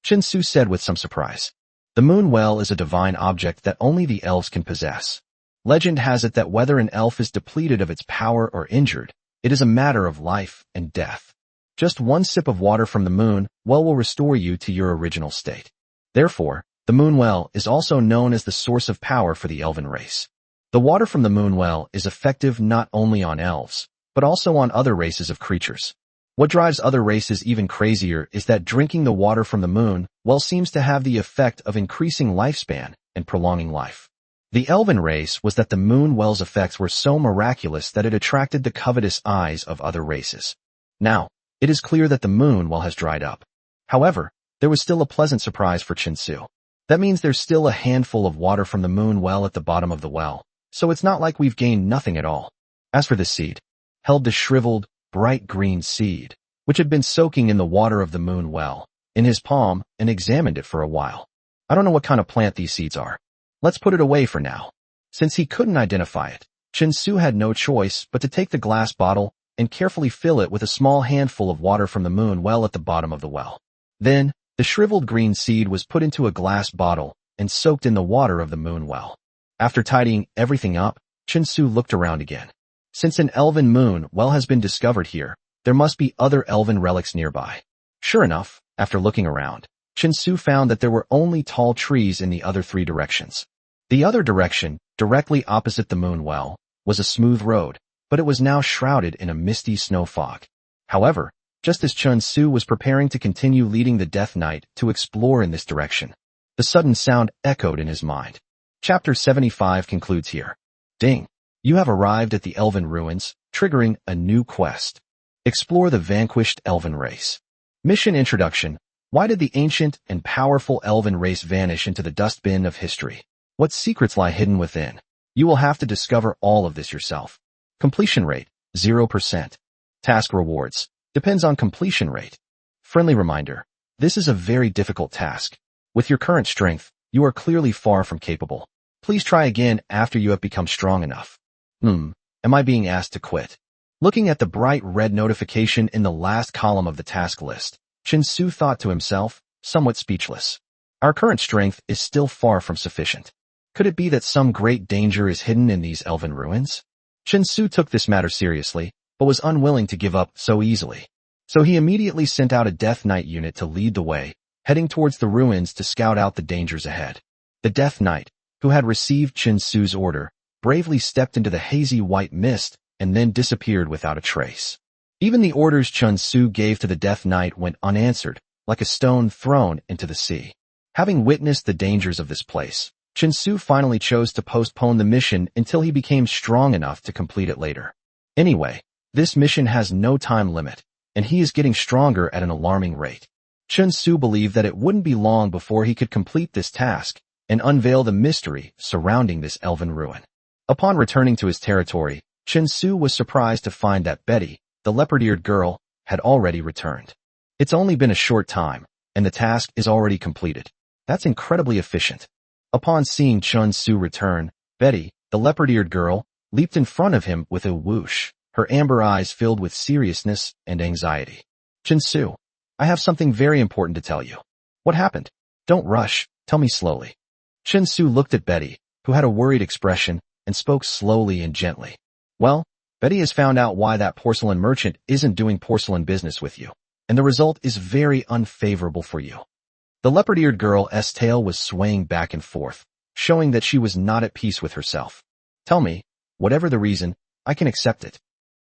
Chen Su said with some surprise. The moon well is a divine object that only the elves can possess. Legend has it that whether an elf is depleted of its power or injured, it is a matter of life and death. Just one sip of water from the moon well will restore you to your original state. Therefore, the moon well is also known as the source of power for the elven race. The water from the moon well is effective not only on elves, but also on other races of creatures. What drives other races even crazier is that drinking the water from the moon well seems to have the effect of increasing lifespan and prolonging life. The elven race was that the moon well's effects were so miraculous that it attracted the covetous eyes of other races. Now, it is clear that the moon well has dried up. However, there was still a pleasant surprise for Chen Su. That means there's still a handful of water from the moon well at the bottom of the well, so it's not like we've gained nothing at all. As for the seed, held the shriveled, bright green seed, which had been soaking in the water of the moon well, in his palm and examined it for a while. I don't know what kind of plant these seeds are. Let's put it away for now. Since he couldn't identify it, Chen Su had no choice but to take the glass bottle and carefully fill it with a small handful of water from the moon well at the bottom of the well. Then, the shriveled green seed was put into a glass bottle and soaked in the water of the moon well. After tidying everything up, Chen Su looked around again. Since an elven moon well has been discovered here, there must be other elven relics nearby. Sure enough, after looking around, Chen Su found that there were only tall trees in the other three directions. The other direction, directly opposite the moon well, was a smooth road, but it was now shrouded in a misty snow fog. However, just as Chen Su was preparing to continue leading the Death Knight to explore in this direction, the sudden sound echoed in his mind. Chapter 75 concludes here. Ding! You have arrived at the Elven Ruins, triggering a new quest. Explore the vanquished Elven race. Mission Introduction. Why did the ancient and powerful Elven race vanish into the dustbin of history? What secrets lie hidden within? You will have to discover all of this yourself. Completion rate, 0%. Task rewards. Depends on completion rate. Friendly reminder. This is a very difficult task. With your current strength, you are clearly far from capable. Please try again after you have become strong enough. Am I being asked to quit? Looking at the bright red notification in the last column of the task list, Chen Su thought to himself, somewhat speechless. Our current strength is still far from sufficient. Could it be that some great danger is hidden in these elven ruins? Chen Su took this matter seriously, but was unwilling to give up so easily. So he immediately sent out a Death Knight unit to lead the way, heading towards the ruins to scout out the dangers ahead. The Death Knight, who had received Chen Su's order, bravely stepped into the hazy white mist and then disappeared without a trace. Even the orders Chen Su gave to the Death Knight went unanswered, like a stone thrown into the sea. Having witnessed the dangers of this place, Chen Su finally chose to postpone the mission until he became strong enough to complete it later. Anyway, This mission has no time limit, and he is getting stronger at an alarming rate. Chen Su believed that it wouldn't be long before he could complete this task and unveil the mystery surrounding this elven ruin. Upon returning to his territory, Chen Su was surprised to find that Betty, the leopard-eared girl, had already returned. It's only been a short time, and the task is already completed. That's incredibly efficient. Upon seeing Chen Su return, Betty, the leopard-eared girl, leaped in front of him with a whoosh, her amber eyes filled with seriousness and anxiety. Chen Su, I have something very important to tell you. What happened? Don't rush, tell me slowly. Chen Su looked at Betty, who had a worried expression, and spoke slowly and gently. Well, Betty has found out why that porcelain merchant isn't doing porcelain business with you, and the result is very unfavorable for you. The leopard-eared girl's tail was swaying back and forth, showing that she was not at peace with herself. Tell me, whatever the reason, I can accept it.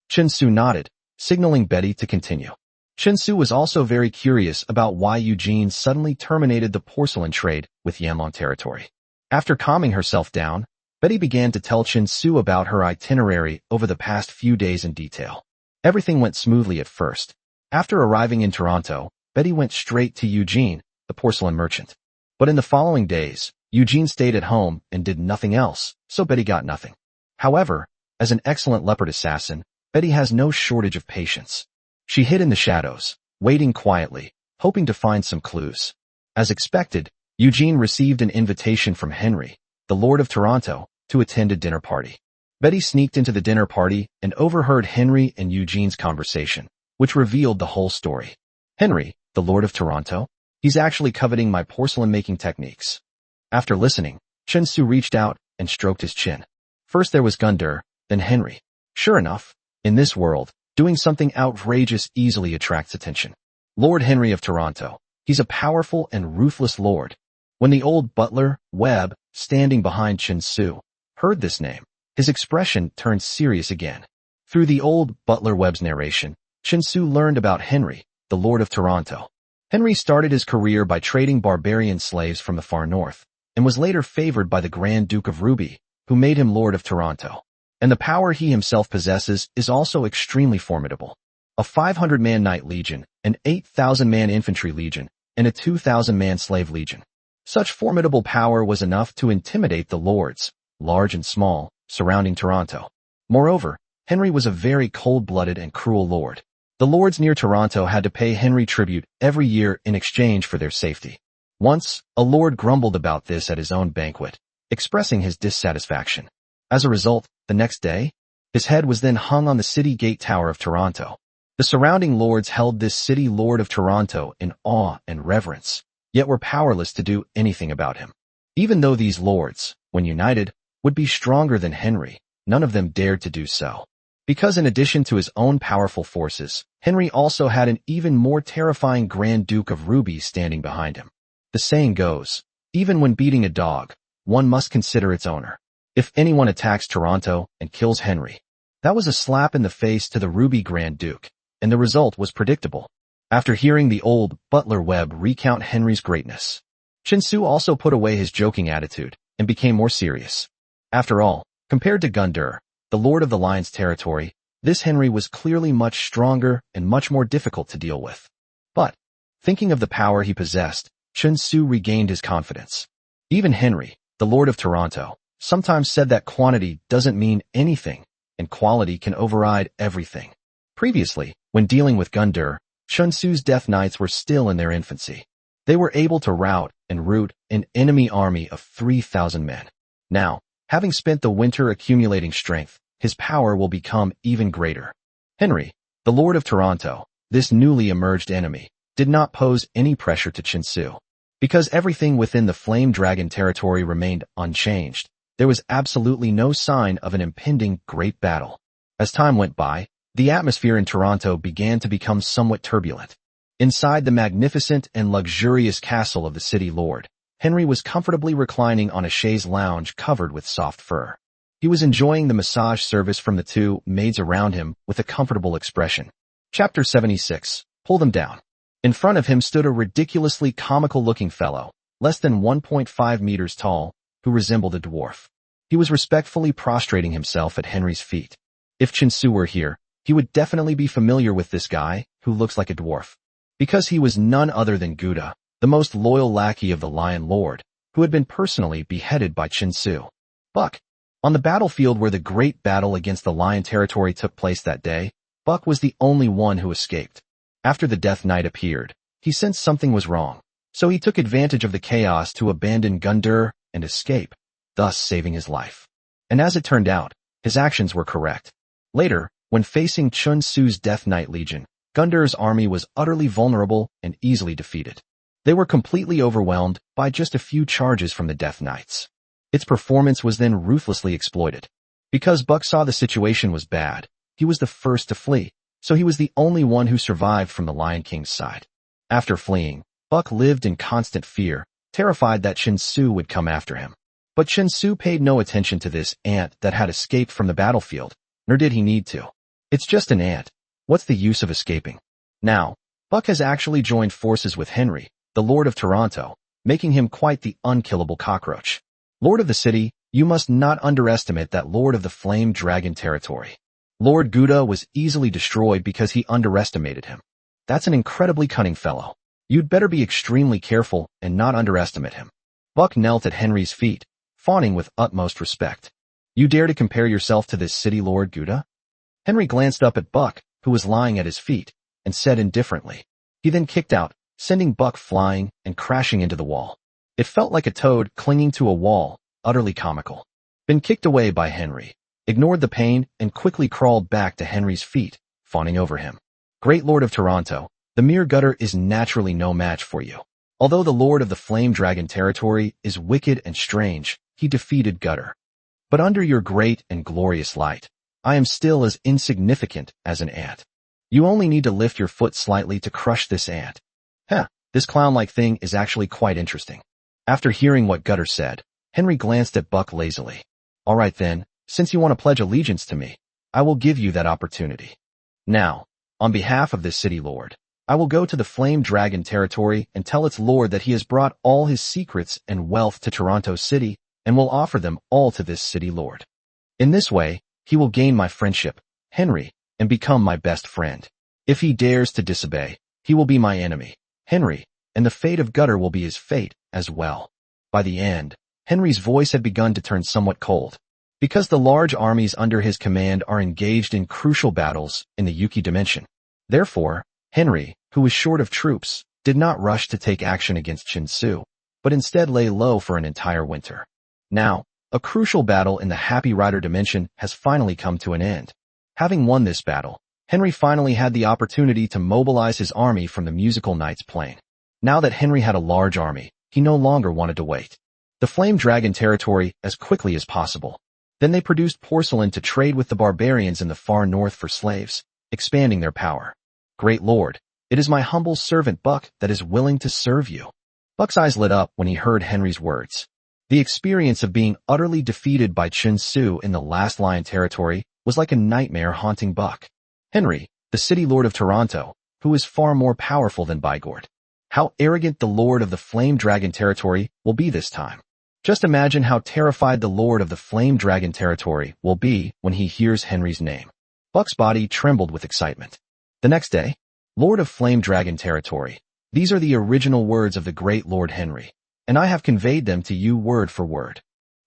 Chen Su nodded, signaling Betty to continue. Chen Su was also very curious about why Eugene suddenly terminated the porcelain trade with Yanlong territory. After calming herself down, Betty began to tell Chen Su about her itinerary over the past few days in detail. Everything went smoothly at first. After arriving in Toronto, Betty went straight to Eugene, the porcelain merchant. But in the following days, Eugene stayed at home and did nothing else, so Betty got nothing. However, as an excellent leopard assassin, Betty has no shortage of patience. She hid in the shadows, waiting quietly, hoping to find some clues. As expected, Eugene received an invitation from Henry, the Lord of Toronto, to attend a dinner party. Betty sneaked into the dinner party and overheard Henry and Eugene's conversation, which revealed the whole story. Henry, the Lord of Toronto? He's actually coveting my porcelain-making techniques. After listening, Chen Su reached out and stroked his chin. First there was Gundur, then Henry. Sure enough, in this world, doing something outrageous easily attracts attention. Lord Henry of Toronto. He's a powerful and ruthless lord. When the old butler, Webb, standing behind Chen Su, heard this name, his expression turned serious again. Through the old butler Webb's narration, Chen Su learned about Henry, the Lord of Toronto. Henry started his career by trading barbarian slaves from the far north, and was later favored by the Grand Duke of Ruby, who made him Lord of Toronto. And the power he himself possesses is also extremely formidable. A 500-man knight legion, an 8,000-man infantry legion, and a 2,000-man slave legion. Such formidable power was enough to intimidate the lords, large and small, surrounding Toronto. Moreover, Henry was a very cold-blooded and cruel lord. The lords near Toronto had to pay Henry tribute every year in exchange for their safety. Once, a lord grumbled about this at his own banquet, expressing his dissatisfaction. As a result, the next day, his head was then hung on the city gate tower of Toronto. The surrounding lords held this city Lord of Toronto in awe and reverence, yet were powerless to do anything about him. Even though these lords, when united, would be stronger than Henry, none of them dared to do so. Because in addition to his own powerful forces, Henry also had an even more terrifying Grand Duke of Ruby standing behind him. The saying goes, even when beating a dog, one must consider its owner. If anyone attacks Toronto and kills Henry, that was a slap in the face to the Ruby Grand Duke, and the result was predictable. After hearing the old butler Webb recount Henry's greatness, Chen Su also put away his joking attitude and became more serious. After all, compared to Gundur, the Lord of the Lion's territory, this Henry was clearly much stronger and much more difficult to deal with. But, thinking of the power he possessed, Chen Su regained his confidence. Even Henry, the Lord of Toronto, sometimes said that quantity doesn't mean anything, and quality can override everything. Previously, when dealing with Gundur, Chen Su's Death Knights were still in their infancy. They were able to rout and root an enemy army of 3,000 men. Now, having spent the winter accumulating strength, his power will become even greater. Henry, the Lord of Toronto, this newly emerged enemy, did not pose any pressure to Chen Su. Because everything within the Flame Dragon territory remained unchanged, there was absolutely no sign of an impending great battle. As time went by, the atmosphere in Toronto began to become somewhat turbulent. Inside the magnificent and luxurious castle of the city lord, Henry was comfortably reclining on a chaise lounge covered with soft fur. He was enjoying the massage service from the two maids around him with a comfortable expression. Chapter 76. Pull them down. In front of him stood a ridiculously comical-looking fellow, less than 1.5 meters tall, who resembled a dwarf. He was respectfully prostrating himself at Henry's feet. If Chen Su were here, he would definitely be familiar with this guy who looks like a dwarf. Because he was none other than Guda, the most loyal lackey of the Lion Lord, who had been personally beheaded by Qin Su. Buck. On the battlefield where the great battle against the Lion territory took place that day, Buck was the only one who escaped. After the Death Knight appeared, he sensed something was wrong, so he took advantage of the chaos to abandon Gundur and escape, thus saving his life. And as it turned out, his actions were correct. Later, when facing Qin Su's Death Knight Legion, Gundur's army was utterly vulnerable and easily defeated. They were completely overwhelmed by just a few charges from the Death Knights. Its performance was then ruthlessly exploited. Because Buck saw the situation was bad, he was the first to flee, so he was the only one who survived from the Lion King's side. After fleeing, Buck lived in constant fear, terrified that Qin Su would come after him. But Qin Su paid no attention to this ant that had escaped from the battlefield, nor did he need to. It's just an ant. What's the use of escaping? Now, Buck has actually joined forces with Henry, the Lord of Toronto, making him quite the unkillable cockroach. Lord of the City, you must not underestimate that Lord of the Flame Dragon territory. Lord Guda was easily destroyed because he underestimated him. That's an incredibly cunning fellow. You'd better be extremely careful and not underestimate him. Buck knelt at Henry's feet, fawning with utmost respect. You dare to compare yourself to this city Lord Guda? Henry glanced up at Buck, who was lying at his feet, and said indifferently. He then kicked out, sending Buck flying and crashing into the wall. It felt like a toad clinging to a wall, utterly comical. Been kicked away by Henry, ignored the pain, and quickly crawled back to Henry's feet, fawning over him. Great Lord of Toronto, the mere gutter is naturally no match for you. Although the Lord of the Flame Dragon territory is wicked and strange, he defeated Gutter. But under your great and glorious light, I am still as insignificant as an ant. You only need to lift your foot slightly to crush this ant. This clown-like thing is actually quite interesting. After hearing what Gutter said, Henry glanced at Buck lazily. All right then, since you want to pledge allegiance to me, I will give you that opportunity. Now, on behalf of this city lord, I will go to the Flame Dragon territory and tell its lord that he has brought all his secrets and wealth to Toronto City and will offer them all to this city lord. In this way, he will gain my friendship, Henry, and become my best friend. If he dares to disobey, he will be my enemy, Henry, and the fate of Gutter will be his fate as well. By the end, Henry's voice had begun to turn somewhat cold. Because the large armies under his command are engaged in crucial battles in the Yuki dimension. Therefore, Henry, who was short of troops, did not rush to take action against Qin Su, but instead lay low for an entire winter. Now, a crucial battle in the Happy Rider dimension has finally come to an end. Having won this battle, Henry finally had the opportunity to mobilize his army from the Musical Knights Plain. Now that Henry had a large army, he no longer wanted to wait. The Flame Dragon territory as quickly as possible. Then they produced porcelain to trade with the barbarians in the far north for slaves, expanding their power. Great Lord, it is my humble servant Buck that is willing to serve you. Buck's eyes lit up when he heard Henry's words. The experience of being utterly defeated by Qin Su in the last Lion territory was like a nightmare haunting Buck. Henry, the city lord of Toronto, who is far more powerful than Bygord. How arrogant the Lord of the Flame Dragon territory will be this time. Just imagine how terrified the Lord of the Flame Dragon territory will be when he hears Henry's name. Buck's body trembled with excitement. The next day, Lord of Flame Dragon territory. These are the original words of the great Lord Henry, and I have conveyed them to you word for word.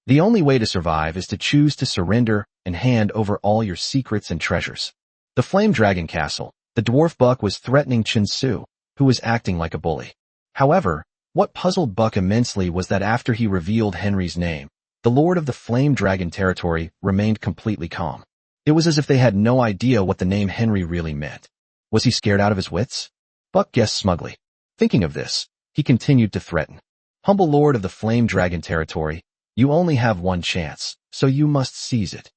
The only way to survive is to choose to surrender and hand over all your secrets and treasures. The Flame Dragon Castle, the dwarf Buck was threatening Qin Su, who was acting like a bully. However, what puzzled Buck immensely was that after he revealed Henry's name, the Lord of the Flame Dragon territory remained completely calm. It was as if they had no idea what the name Henry really meant. Was he scared out of his wits? Buck guessed smugly. Thinking of this, he continued to threaten. Humble Lord of the Flame Dragon territory, you only have one chance, so you must seize it.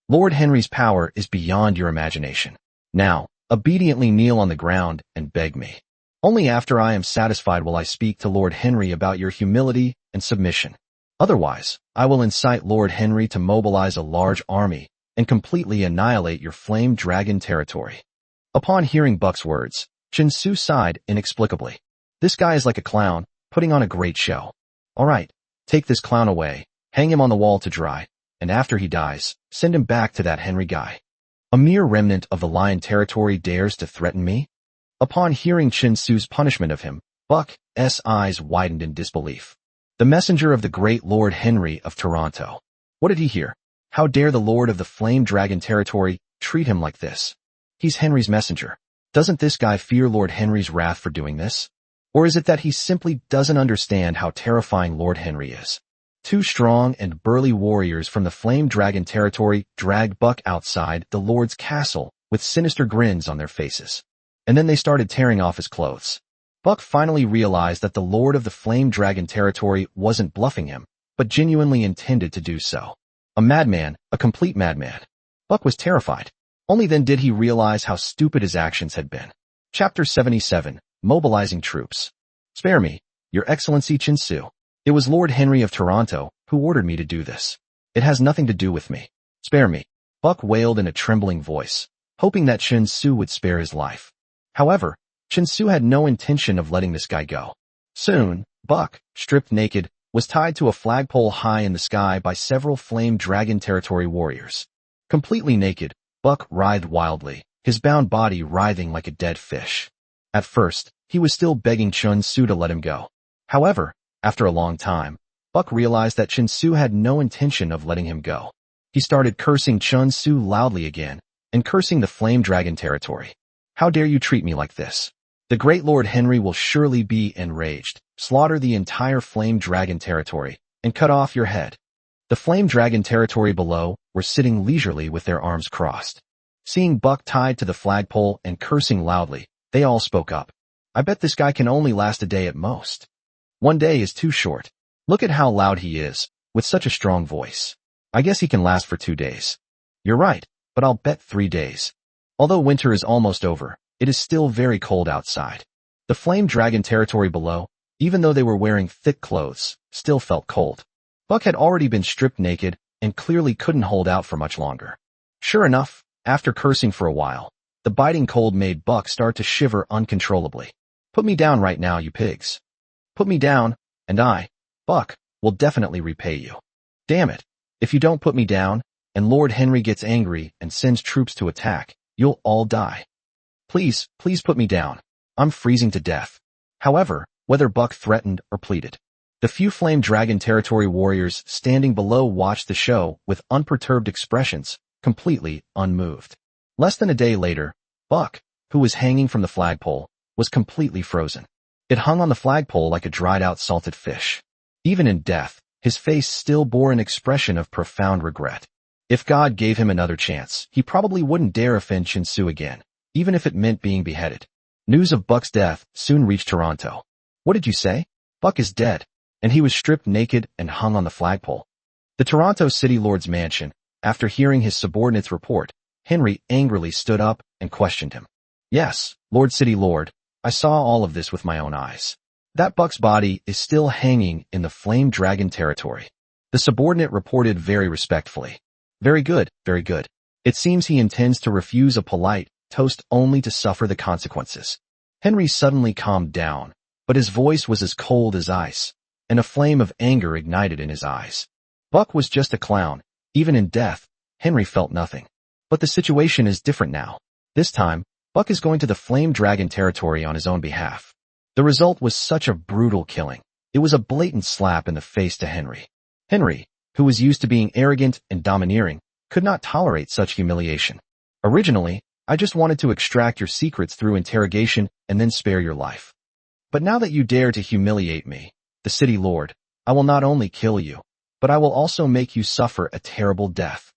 Lord Henry's power is beyond your imagination. Now, obediently kneel on the ground and beg me. Only after I am satisfied will I speak to Lord Henry about your humility and submission. Otherwise, I will incite Lord Henry to mobilize a large army and completely annihilate your Flame Dragon territory. Upon hearing Buck's words, Qin Su sighed inexplicably. This guy is like a clown, putting on a great show. All right, take this clown away, hang him on the wall to dry, and after he dies, send him back to that Henry guy. A mere remnant of the Lion territory dares to threaten me? Upon hearing Chen Su's punishment of him, Buck's eyes widened in disbelief. The messenger of the great Lord Henry of Toronto. What did he hear? How dare the Lord of the Flame Dragon territory treat him like this? He's Henry's messenger. Doesn't this guy fear Lord Henry's wrath for doing this? Or is it that he simply doesn't understand how terrifying Lord Henry is? Two strong and burly warriors from the Flame Dragon territory dragged Buck outside the Lord's castle with sinister grins on their faces. And then they started tearing off his clothes. Buck finally realized that the Lord of the Flame Dragon territory wasn't bluffing him, but genuinely intended to do so. A madman, a complete madman. Buck was terrified. Only then did he realize how stupid his actions had been. Chapter 77, Mobilizing Troops. Spare me, Your Excellency Chen Su. It was Lord Henry of Toronto who ordered me to do this. It has nothing to do with me. Spare me. Buck wailed in a trembling voice, hoping that Chen Su would spare his life. However, Chen Su had no intention of letting this guy go. Soon, Buck, stripped naked, was tied to a flagpole high in the sky by several Flame Dragon territory warriors. Completely naked, Buck writhed wildly, his bound body writhing like a dead fish. At first, he was still begging Chen Su to let him go. However, after a long time, Buck realized that Chen Su had no intention of letting him go. He started cursing Chen Su loudly again, and cursing the Flame Dragon territory. How dare you treat me like this? The great Lord Henry will surely be enraged, slaughter the entire Flame Dragon territory, and cut off your head. The Flame Dragon territory below were sitting leisurely with their arms crossed. Seeing Buck tied to the flagpole and cursing loudly, they all spoke up. I bet this guy can only last a day at most. One day is too short. Look at how loud he is, with such a strong voice. I guess he can last for 2 days. You're right, but I'll bet 3 days. Although winter is almost over, it is still very cold outside. The Flame Dragon territory below, even though they were wearing thick clothes, still felt cold. Buck had already been stripped naked and clearly couldn't hold out for much longer. Sure enough, after cursing for a while, the biting cold made Buck start to shiver uncontrollably. Put me down right now, you pigs. Put me down, and I, Buck, will definitely repay you. Damn it. If you don't put me down, and Lord Henry gets angry and sends troops to attack, you'll all die. Please put me down. I'm freezing to death. However, whether Buck threatened or pleaded, the few Flame Dragon territory warriors standing below watched the show with unperturbed expressions, completely unmoved. Less than a day later, Buck, who was hanging from the flagpole, was completely frozen. It hung on the flagpole like a dried-out salted fish. Even in death, his face still bore an expression of profound regret. If God gave him another chance, he probably wouldn't dare offend Chen Su again, even if it meant being beheaded. News of Buck's death soon reached Toronto. What did you say? Buck is dead, and he was stripped naked and hung on the flagpole. The Toronto City Lord's mansion, after hearing his subordinate's report, Henry angrily stood up and questioned him. Yes, Lord City Lord, I saw all of this with my own eyes. That Buck's body is still hanging in the Flame Dragon territory. The subordinate reported very respectfully. Very good, very good. It seems he intends to refuse a polite toast only to suffer the consequences. Henry suddenly calmed down, but his voice was as cold as ice, and a flame of anger ignited in his eyes. Buck was just a clown. Even in death, Henry felt nothing. But the situation is different now. This time, Buck is going to the Flame Dragon territory on his own behalf. The result was such a brutal killing. It was a blatant slap in the face to Henry. Henry, who was used to being arrogant and domineering, could not tolerate such humiliation. Originally, I just wanted to extract your secrets through interrogation and then spare your life. But now that you dare to humiliate me, the city lord, I will not only kill you, but I will also make you suffer a terrible death.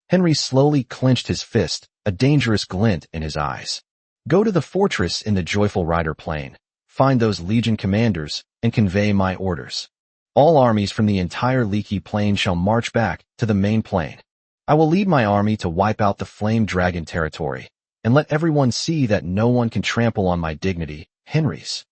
Henry slowly clenched his fist, a dangerous glint in his eyes. Go to the fortress in the Joyful Rider Plain, find those Legion commanders, and convey my orders. All armies from the entire Leaky Plain shall march back to the main plain. I will lead my army to wipe out the Flame Dragon territory, and let everyone see that no one can trample on my dignity, Henry's.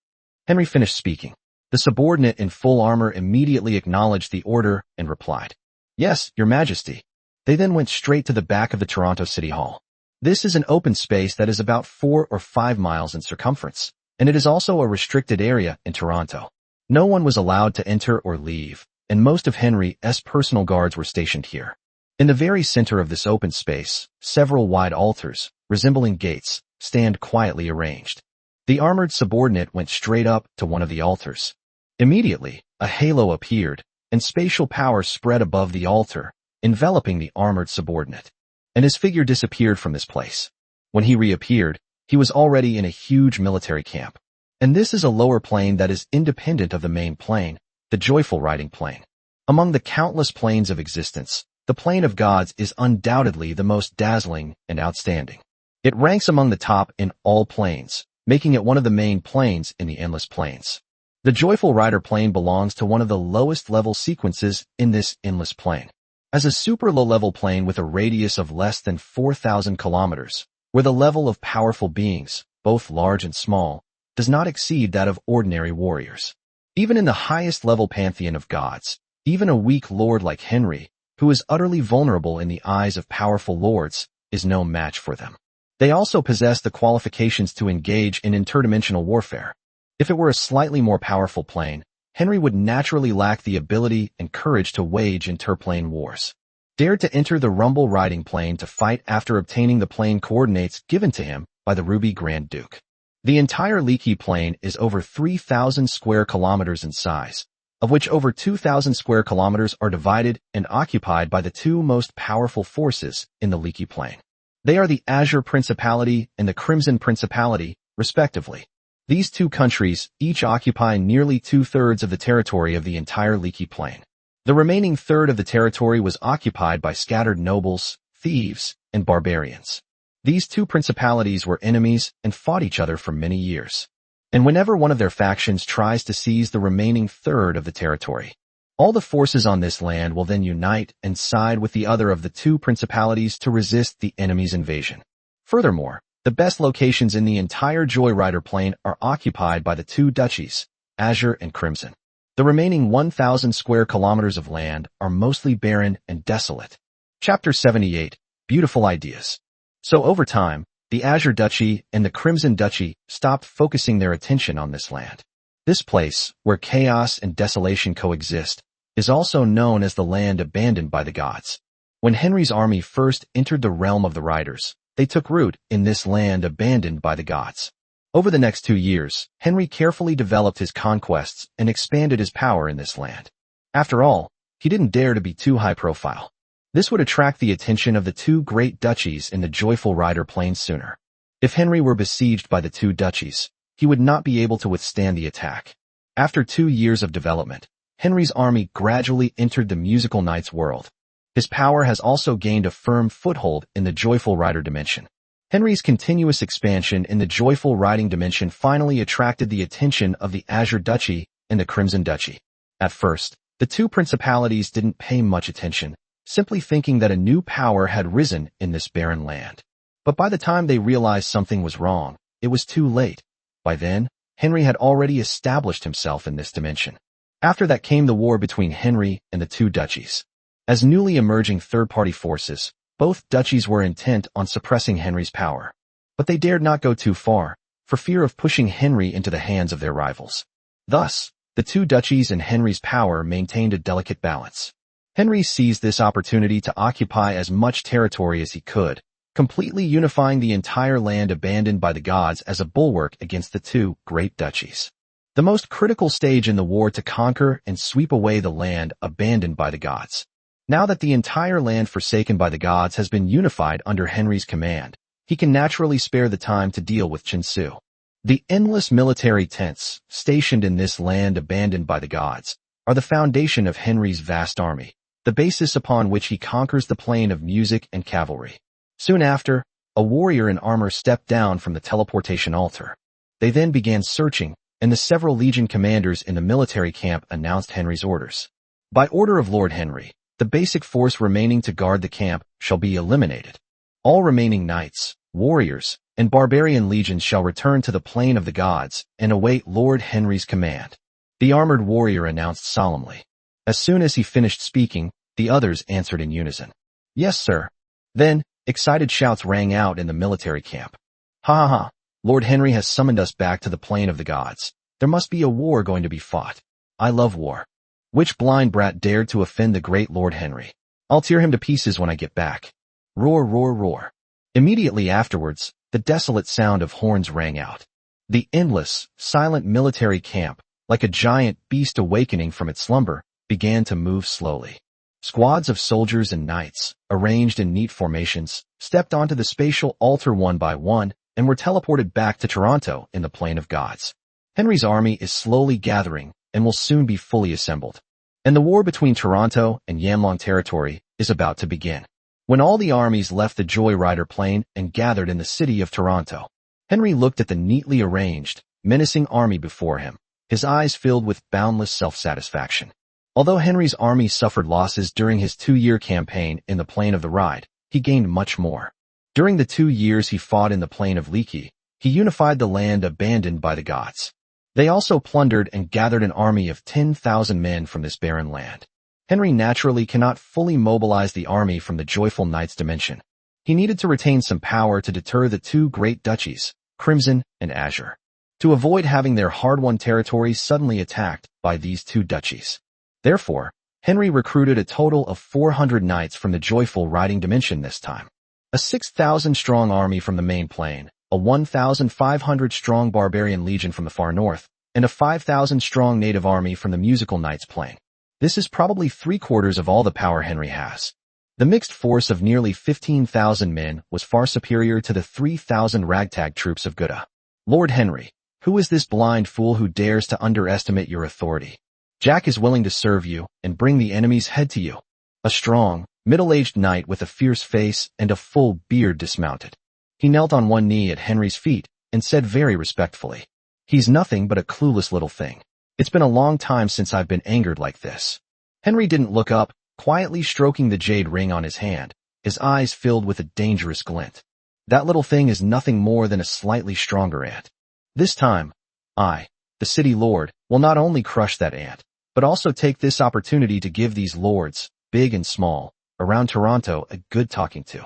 Henry finished speaking. The subordinate in full armor immediately acknowledged the order and replied, Yes, Your Majesty. They then went straight to the back of the Toronto City Hall. This is an open space that is about 4 or 5 miles in circumference, and it is also a restricted area in Toronto. No one was allowed to enter or leave, and most of Henry's personal guards were stationed here. In the very center of this open space, several wide altars, resembling gates, stand quietly arranged. The armored subordinate went straight up to one of the altars. Immediately, a halo appeared, and spatial power spread above the altar, enveloping the armored subordinate. And his figure disappeared from this place. When he reappeared, he was already in a huge military camp. And this is a lower plane that is independent of the main plane, the joyful riding plane. Among the countless planes of existence, the plane of gods is undoubtedly the most dazzling and outstanding. It ranks among the top in all planes, making it one of the main planes in the endless planes. The joyful rider plane belongs to one of the lowest level sequences in this endless plane. As a super low-level plane with a radius of less than 4,000 kilometers, where the level of powerful beings, both large and small, does not exceed that of ordinary warriors. Even in the highest level pantheon of gods, even a weak lord like Henry, who is utterly vulnerable in the eyes of powerful lords, is no match for them. They also possess the qualifications to engage in interdimensional warfare. If it were a slightly more powerful plane, Henry would naturally lack the ability and courage to wage interplane wars. Dared to enter the rumble riding plane to fight after obtaining the plane coordinates given to him by the Ruby Grand Duke. The entire Leaky plane is over 3,000 square kilometers in size, of which over 2,000 square kilometers are divided and occupied by the two most powerful forces in the Leaky plane. They are the Azure Principality and the Crimson Principality, respectively. These two countries each occupy nearly 2/3 of the territory of the entire Leaky plain. The remaining third of the territory was occupied by scattered nobles, thieves, and barbarians. These two principalities were enemies and fought each other for many years. And whenever one of their factions tries to seize the remaining third of the territory, all the forces on this land will then unite and side with the other of the two principalities to resist the enemy's invasion. Furthermore, the best locations in the entire Joyrider plane are occupied by the two duchies, Azure and Crimson. The remaining 1,000 square kilometers of land are mostly barren and desolate. Chapter 78, Beautiful Ideas. So over time, the Azure Duchy and the Crimson Duchy stopped focusing their attention on this land. This place, where chaos and desolation coexist, is also known as the land abandoned by the gods. When Henry's army first entered the realm of the Riders, they took root in this land abandoned by the gods. Over the next 2 years, Henry carefully developed his conquests and expanded his power in this land. After all, he didn't dare to be too high profile. This would attract the attention of the two great duchies in the Joyful Rider plain sooner. If Henry were besieged by the two duchies, he would not be able to withstand the attack. After 2 years of development, Henry's army gradually entered the Musical Knight's world. His power has also gained a firm foothold in the Joyful Rider dimension. Henry's continuous expansion in the Joyful Riding dimension finally attracted the attention of the Azure Duchy and the Crimson Duchy. At first, the two principalities didn't pay much attention, simply thinking that a new power had risen in this barren land. But by the time they realized something was wrong, it was too late. By then, Henry had already established himself in this dimension. After that came the war between Henry and the two duchies. As newly emerging third-party forces, both duchies were intent on suppressing Henry's power. But they dared not go too far, for fear of pushing Henry into the hands of their rivals. Thus, the two duchies and Henry's power maintained a delicate balance. Henry seized this opportunity to occupy as much territory as he could, completely unifying the entire land abandoned by the gods as a bulwark against the two great duchies. The most critical stage in the war to conquer and sweep away the land abandoned by the gods. Now that the entire land forsaken by the gods has been unified under Henry's command, he can naturally spare the time to deal with Chinsu. The endless military tents, stationed in this land abandoned by the gods, are the foundation of Henry's vast army, the basis upon which he conquers the plane of music and cavalry. Soon after, a warrior in armor stepped down from the teleportation altar. They then began searching, and the several legion commanders in the military camp announced Henry's orders. By order of Lord Henry, the basic force remaining to guard the camp shall be eliminated. All remaining knights, warriors, and barbarian legions shall return to the plane of the gods and await Lord Henry's command. The armored warrior announced solemnly. As soon as he finished speaking, the others answered in unison. Yes, sir. Then, excited shouts rang out in the military camp. Ha ha ha, Lord Henry has summoned us back to the plane of the gods. There must be a war going to be fought. I love war. Which blind brat dared to offend the great Lord Henry? I'll tear him to pieces when I get back. Roar, roar, roar. Immediately afterwards, the desolate sound of horns rang out. The endless, silent military camp, like a giant beast awakening from its slumber, began to move slowly. Squads of soldiers and knights, arranged in neat formations, stepped onto the spatial altar one by one and were teleported back to Toronto in the Plain of Gods. Henry's army is slowly gathering and will soon be fully assembled. And the war between Toronto and Yamlong territory is about to begin. When all the armies left the Joyrider Plain and gathered in the city of Toronto, Henry looked at the neatly arranged, menacing army before him, his eyes filled with boundless self-satisfaction. Although Henry's army suffered losses during his 2-year campaign in the Plain of the Ride, he gained much more. During the 2 years he fought in the Plain of Leaky, he unified the land abandoned by the gods. They also plundered and gathered an army of 10,000 men from this barren land. Henry naturally cannot fully mobilize the army from the Joyful Knights dimension. He needed to retain some power to deter the 2 great duchies, Crimson and Azure, to avoid having their hard-won territories suddenly attacked by these 2 duchies. Therefore, Henry recruited a total of 400 knights from the Joyful Riding dimension this time. A 6,000-strong army from the main plain, a 1,500-strong barbarian legion from the far north, and a 5,000-strong native army from the Musical Knights Plain. This is probably 3/4 of all the power Henry has. The mixed force of nearly 15,000 men was far superior to the 3,000 ragtag troops of Gutta. Lord Henry, who is this blind fool who dares to underestimate your authority? Jack is willing to serve you and bring the enemy's head to you. A strong, middle-aged knight with a fierce face and a full beard dismounted. He knelt on one knee at Henry's feet and said very respectfully, "He's nothing but a clueless little thing. It's been a long time since I've been angered like this." Henry didn't look up, quietly stroking the jade ring on his hand, his eyes filled with a dangerous glint. That little thing is nothing more than a slightly stronger ant. This time, I, the city lord, will not only crush that ant, but also take this opportunity to give these lords, big and small, around Toronto a good talking to.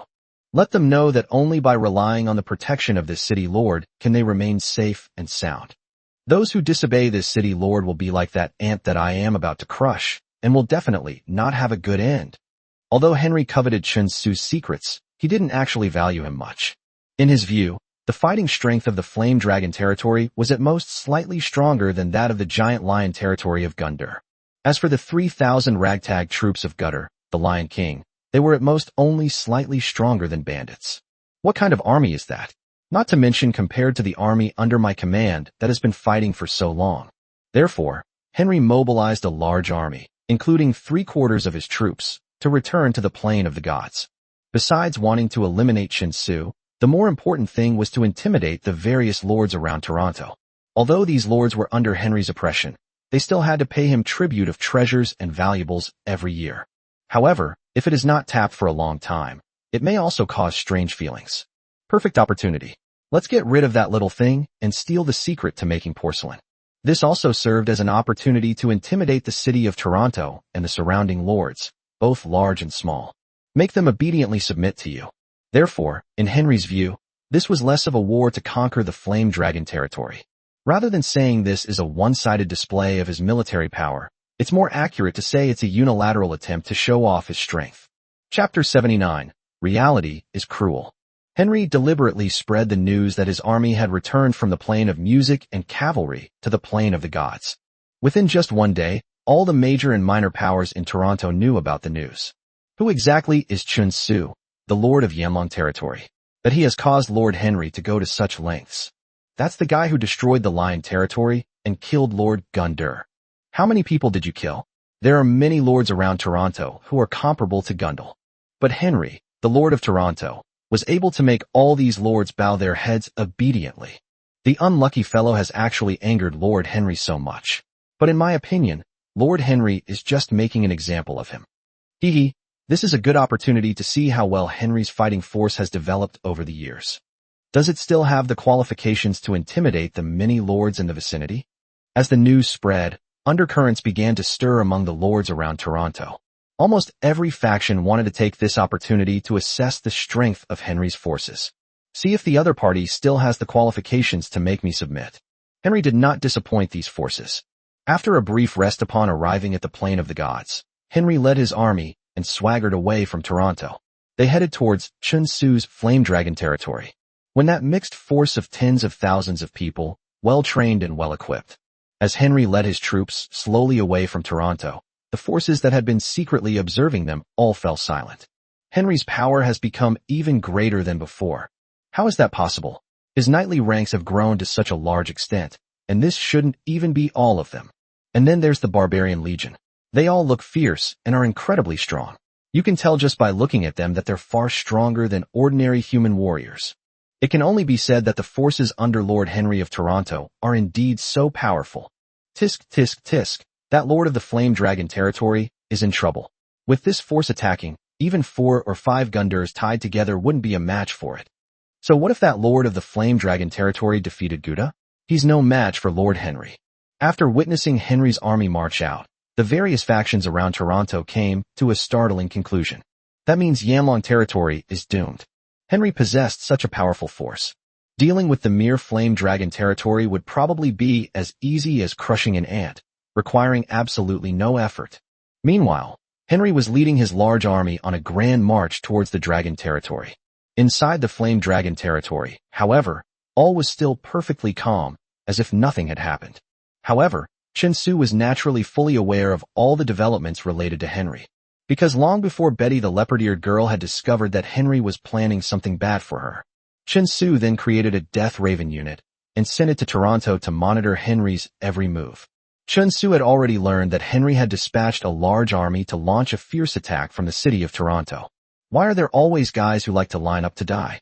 Let them know that only by relying on the protection of this city lord can they remain safe and sound. Those who disobey this city lord will be like that ant that I am about to crush, and will definitely not have a good end. Although Henry coveted Chun Tsu's secrets, he didn't actually value him much. In his view, the fighting strength of the Flame Dragon territory was at most slightly stronger than that of the Giant Lion territory of Gundur. As for the 3,000 ragtag troops of Gutter, the Lion King, they were at most only slightly stronger than bandits. What kind of army is that? Not to mention compared to the army under my command that has been fighting for so long. Therefore, Henry mobilized a large army, including 3/4 of his troops, to return to the Plain of the Gods. Besides wanting to eliminate Chun Tsu, the more important thing was to intimidate the various lords around Toronto. Although these lords were under Henry's oppression, they still had to pay him tribute of treasures and valuables every year. However, if it is not tapped for a long time, it may also cause strange feelings. Perfect opportunity. Let's get rid of that little thing and steal the secret to making porcelain. This also served as an opportunity to intimidate the city of Toronto and the surrounding lords, both large and small. Make them obediently submit to you. Therefore, in Henry's view, this was less of a war to conquer the Flame Dragon territory. Rather than saying this is a one-sided display of his military power, it's more accurate to say it's a unilateral attempt to show off his strength. Chapter 79. Reality is cruel. Henry deliberately spread the news that his army had returned from the Plain of Music and Cavalry to the Plain of the Gods. Within just one day, all the major and minor powers in Toronto knew about the news. Who exactly is Chun Tsu, the Lord of Yamlong territory, that he has caused Lord Henry to go to such lengths? That's the guy who destroyed the Lion territory and killed Lord Gundur. How many people did you kill? There are many lords around Toronto who are comparable to Gundul. But Henry, the Lord of Toronto, was able to make all these lords bow their heads obediently. The unlucky fellow has actually angered Lord Henry so much. But in my opinion, Lord Henry is just making an example of him. This is a good opportunity to see how well Henry's fighting force has developed over the years. Does it still have the qualifications to intimidate the many lords in the vicinity? As the news spread, undercurrents began to stir among the lords around Toronto. Almost every faction wanted to take this opportunity to assess the strength of Henry's forces. See if the other party still has the qualifications to make me submit. Henry did not disappoint these forces. After a brief rest upon arriving at the Plain of the Gods, Henry led his army, and swaggered away from Toronto. They headed towards Chun Tsu's Flame Dragon territory. When that mixed force of tens of thousands of people, well-trained and well-equipped. As Henry led his troops slowly away from Toronto, the forces that had been secretly observing them all fell silent. Henry's power has become even greater than before. How is that possible? His knightly ranks have grown to such a large extent, and this shouldn't even be all of them. And then there's the Barbarian Legion. They all look fierce and are incredibly strong. You can tell just by looking at them that they're far stronger than ordinary human warriors. It can only be said that the forces under Lord Henry of Toronto are indeed so powerful. Tisk, tisk, tisk, that Lord of the Flame Dragon territory is in trouble. With this force attacking, even 4 or 5 Gundurs tied together wouldn't be a match for it. So what if that Lord of the Flame Dragon territory defeated Gouda? He's no match for Lord Henry. After witnessing Henry's army march out, the various factions around Toronto came to a startling conclusion. That means Yanlong territory is doomed. Henry possessed such a powerful force. Dealing with the mere Flame Dragon territory would probably be as easy as crushing an ant, requiring absolutely no effort. Meanwhile, Henry was leading his large army on a grand march towards the Dragon territory. Inside the Flame Dragon territory, however, all was still perfectly calm, as if nothing had happened. However, Chun Tsu was naturally fully aware of all the developments related to Henry. Because long before Betty the leopard-eared girl had discovered that Henry was planning something bad for her, Chun Tsu then created a Death Raven unit and sent it to Toronto to monitor Henry's every move. Chun Tsu had already learned that Henry had dispatched a large army to launch a fierce attack from the city of Toronto. Why are there always guys who like to line up to die?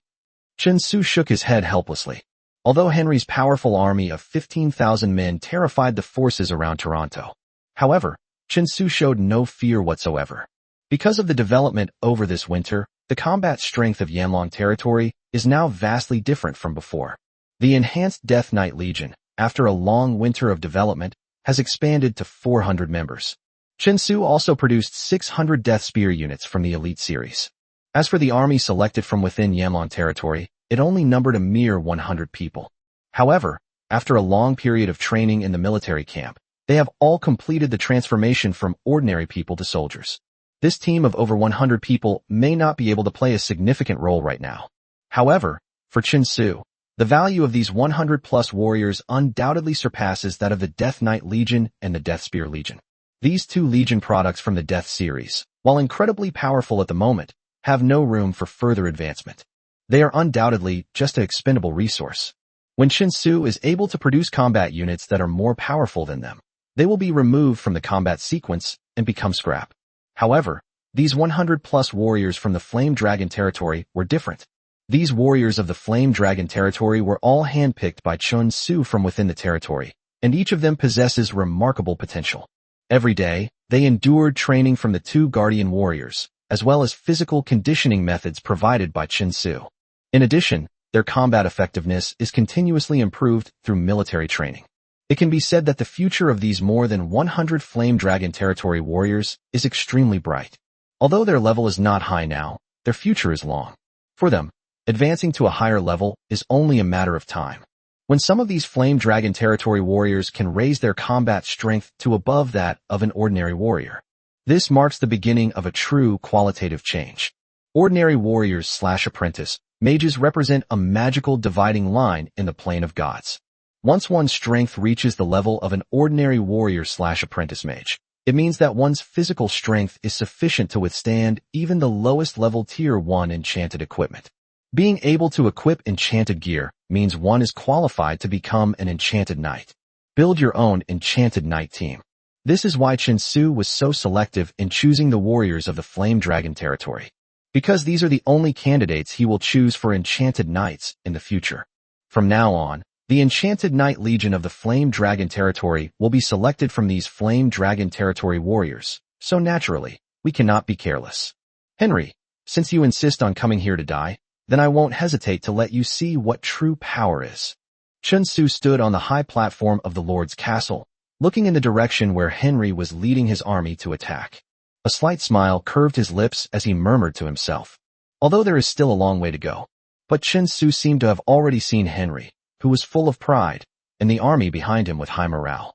Chun Tsu shook his head helplessly. Although Henry's powerful army of 15,000 men terrified the forces around Toronto. However, Chun Tsu showed no fear whatsoever. Because of the development over this winter, the combat strength of Yanlong territory is now vastly different from before. The enhanced Death Knight Legion, after a long winter of development, has expanded to 400 members. Chun Tsu also produced 600 Death Spear units from the Elite series. As for the army selected from within Yanlong territory, it only numbered a mere 100 people. However, after a long period of training in the military camp, they have all completed the transformation from ordinary people to soldiers. This team of over 100 people may not be able to play a significant role right now. However, for Chun Tsu, the value of these 100-plus warriors undoubtedly surpasses that of the Death Knight Legion and the Death Spear Legion. These 2 Legion products from the Death series, while incredibly powerful at the moment, have no room for further advancement. They are undoubtedly just an expendable resource. When Chun Tsu is able to produce combat units that are more powerful than them, they will be removed from the combat sequence and become scrap. However, these 100-plus warriors from the Flame Dragon territory were different. These warriors of the Flame Dragon territory were all handpicked by Chun Tsu from within the territory, and each of them possesses remarkable potential. Every day, they endured training from the 2 Guardian warriors, as well as physical conditioning methods provided by Chun Tsu. In addition, their combat effectiveness is continuously improved through military training. It can be said that the future of these more than 100 Flame Dragon territory warriors is extremely bright. Although their level is not high now, their future is long. For them, advancing to a higher level is only a matter of time. When some of these Flame Dragon territory warriors can raise their combat strength to above that of an ordinary warrior, this marks the beginning of a true qualitative change. Ordinary warriors/apprentice, mages represent a magical dividing line in the plane of gods. Once one's strength reaches the level of an ordinary warrior/apprentice mage, it means that one's physical strength is sufficient to withstand even the lowest level tier 1 enchanted equipment. Being able to equip enchanted gear means one is qualified to become an enchanted knight. Build your own enchanted knight team. This is why Chun Tsu was so selective in choosing the warriors of the Flame Dragon territory. Because these are the only candidates he will choose for enchanted knights in the future. From now on, the Enchanted Knight Legion of the Flame Dragon territory will be selected from these Flame Dragon territory warriors, so naturally, we cannot be careless. Henry, since you insist on coming here to die, then I won't hesitate to let you see what true power is. Chun Tsu stood on the high platform of the Lord's castle, looking in the direction where Henry was leading his army to attack. A slight smile curved his lips as he murmured to himself. Although there is still a long way to go. But Chun Tsu seemed to have already seen Henry, who was full of pride, and the army behind him with high morale.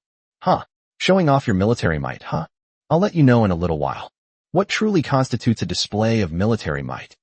Showing off your military might, huh? I'll let you know in a little while. What truly constitutes a display of military might?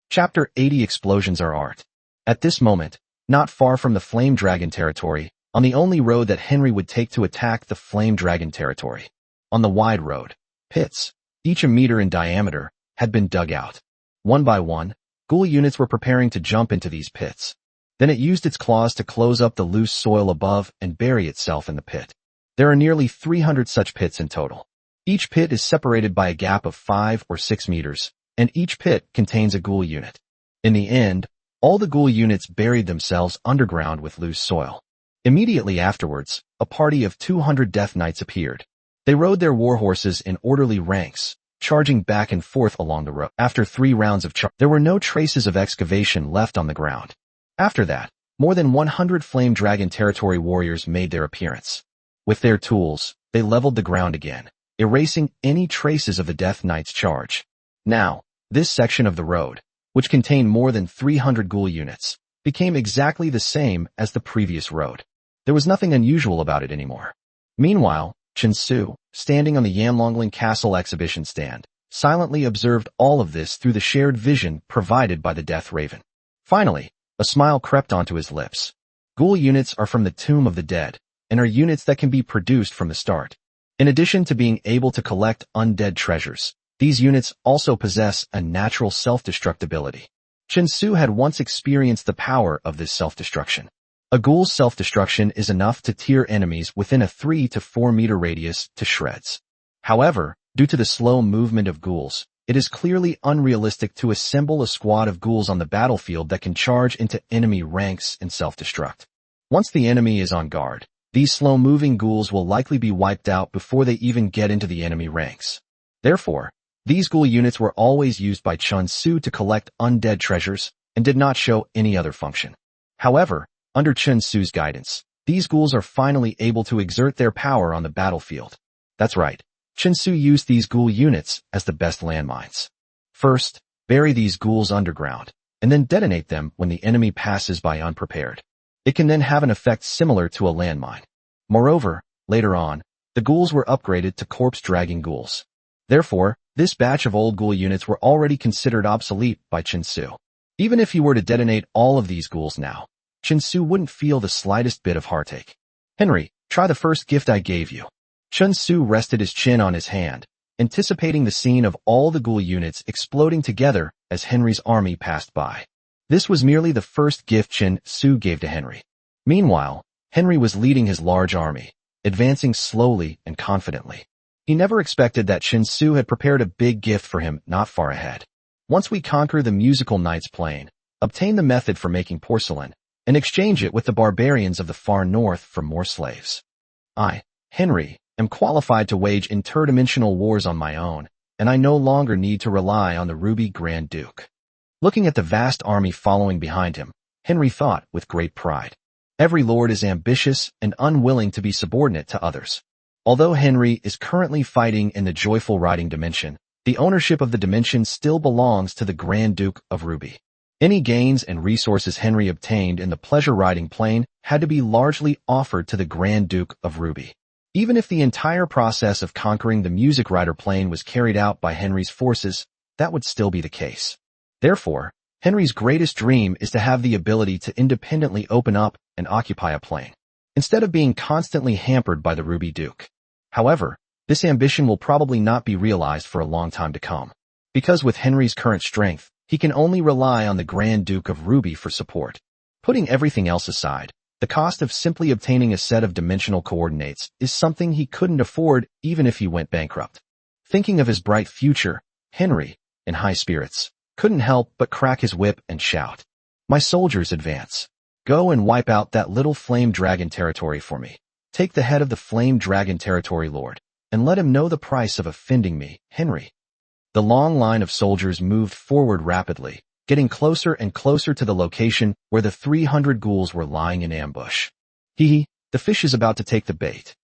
Chapter 80 Explosions are art. At this moment, not far from the Flame Dragon territory, on the only road that Henry would take to attack the Flame Dragon territory. On the wide road, pits, each a meter in diameter, had been dug out. One by one, ghoul units were preparing to jump into these pits. Then it used its claws to close up the loose soil above and bury itself in the pit. There are nearly 300 such pits in total. Each pit is separated by a gap of 5 or 6 meters, and each pit contains a ghoul unit. In the end, all the ghoul units buried themselves underground with loose soil. Immediately afterwards, a party of 200 Death Knights appeared. They rode their war horses in orderly ranks, charging back and forth along the road. After 3 rounds of there were no traces of excavation left on the ground. After that, more than 100 Flame Dragon territory warriors made their appearance. With their tools, they leveled the ground again, erasing any traces of the Death Knight's charge. Now, this section of the road, which contained more than 300 ghoul units, became exactly the same as the previous road. There was nothing unusual about it anymore. Meanwhile, Chen Su, standing on the Yanlongling Castle exhibition stand, silently observed all of this through the shared vision provided by the Death Raven. Finally, a smile crept onto his lips. Ghoul units are from the Tomb of the Dead, and are units that can be produced from the start. In addition to being able to collect undead treasures, these units also possess a natural self-destructibility. Chen Su had once experienced the power of this self-destruction. A ghoul's self-destruction is enough to tear enemies within a 3 to 4 meter radius to shreds. However, due to the slow movement of ghouls, it is clearly unrealistic to assemble a squad of ghouls on the battlefield that can charge into enemy ranks and self-destruct. Once the enemy is on guard, these slow-moving ghouls will likely be wiped out before they even get into the enemy ranks. Therefore, these ghoul units were always used by Chen Su to collect undead treasures and did not show any other function. However, under Chen Su's guidance, these ghouls are finally able to exert their power on the battlefield. That's right. Chen Su used these ghoul units as the best landmines. First, bury these ghouls underground, and then detonate them when the enemy passes by unprepared. It can then have an effect similar to a landmine. Moreover, later on, the ghouls were upgraded to corpse-dragging ghouls. Therefore, this batch of old ghoul units were already considered obsolete by Chen Su. Even if he were to detonate all of these ghouls now, Chen Su wouldn't feel the slightest bit of heartache. Henry, try the first gift I gave you. Chen Su rested his chin on his hand, anticipating the scene of all the ghoul units exploding together as Henry's army passed by. This was merely the first gift Chen Su gave to Henry. Meanwhile, Henry was leading his large army, advancing slowly and confidently. He never expected that Chen Su had prepared a big gift for him not far ahead. Once we conquer the musical knight's plane, obtain the method for making porcelain, and exchange it with the barbarians of the far north for more slaves. I, Henry, am qualified to wage interdimensional wars on my own, and I no longer need to rely on the Ruby Grand Duke. Looking at the vast army following behind him, Henry thought with great pride. Every lord is ambitious and unwilling to be subordinate to others. Although Henry is currently fighting in the joyful riding dimension, the ownership of the dimension still belongs to the Grand Duke of Ruby. Any gains and resources Henry obtained in the pleasure riding plane had to be largely offered to the Grand Duke of Ruby. Even if the entire process of conquering the music rider plane was carried out by Henry's forces, that would still be the case. Therefore, Henry's greatest dream is to have the ability to independently open up and occupy a plane, instead of being constantly hampered by the Ruby Duke. However, this ambition will probably not be realized for a long time to come, because with Henry's current strength, he can only rely on the Grand Duke of Ruby for support. Putting everything else aside, the cost of simply obtaining a set of dimensional coordinates is something he couldn't afford even if he went bankrupt. Thinking of his bright future, Henry, in high spirits, couldn't help but crack his whip and shout, "My soldiers, advance. Go and wipe out that little Flame Dragon territory for me. Take the head of the Flame Dragon territory lord, and let him know the price of offending me, Henry." The long line of soldiers moved forward rapidly, getting closer and closer to the location where the 300 ghouls were lying in ambush. The fish is about to take the bait.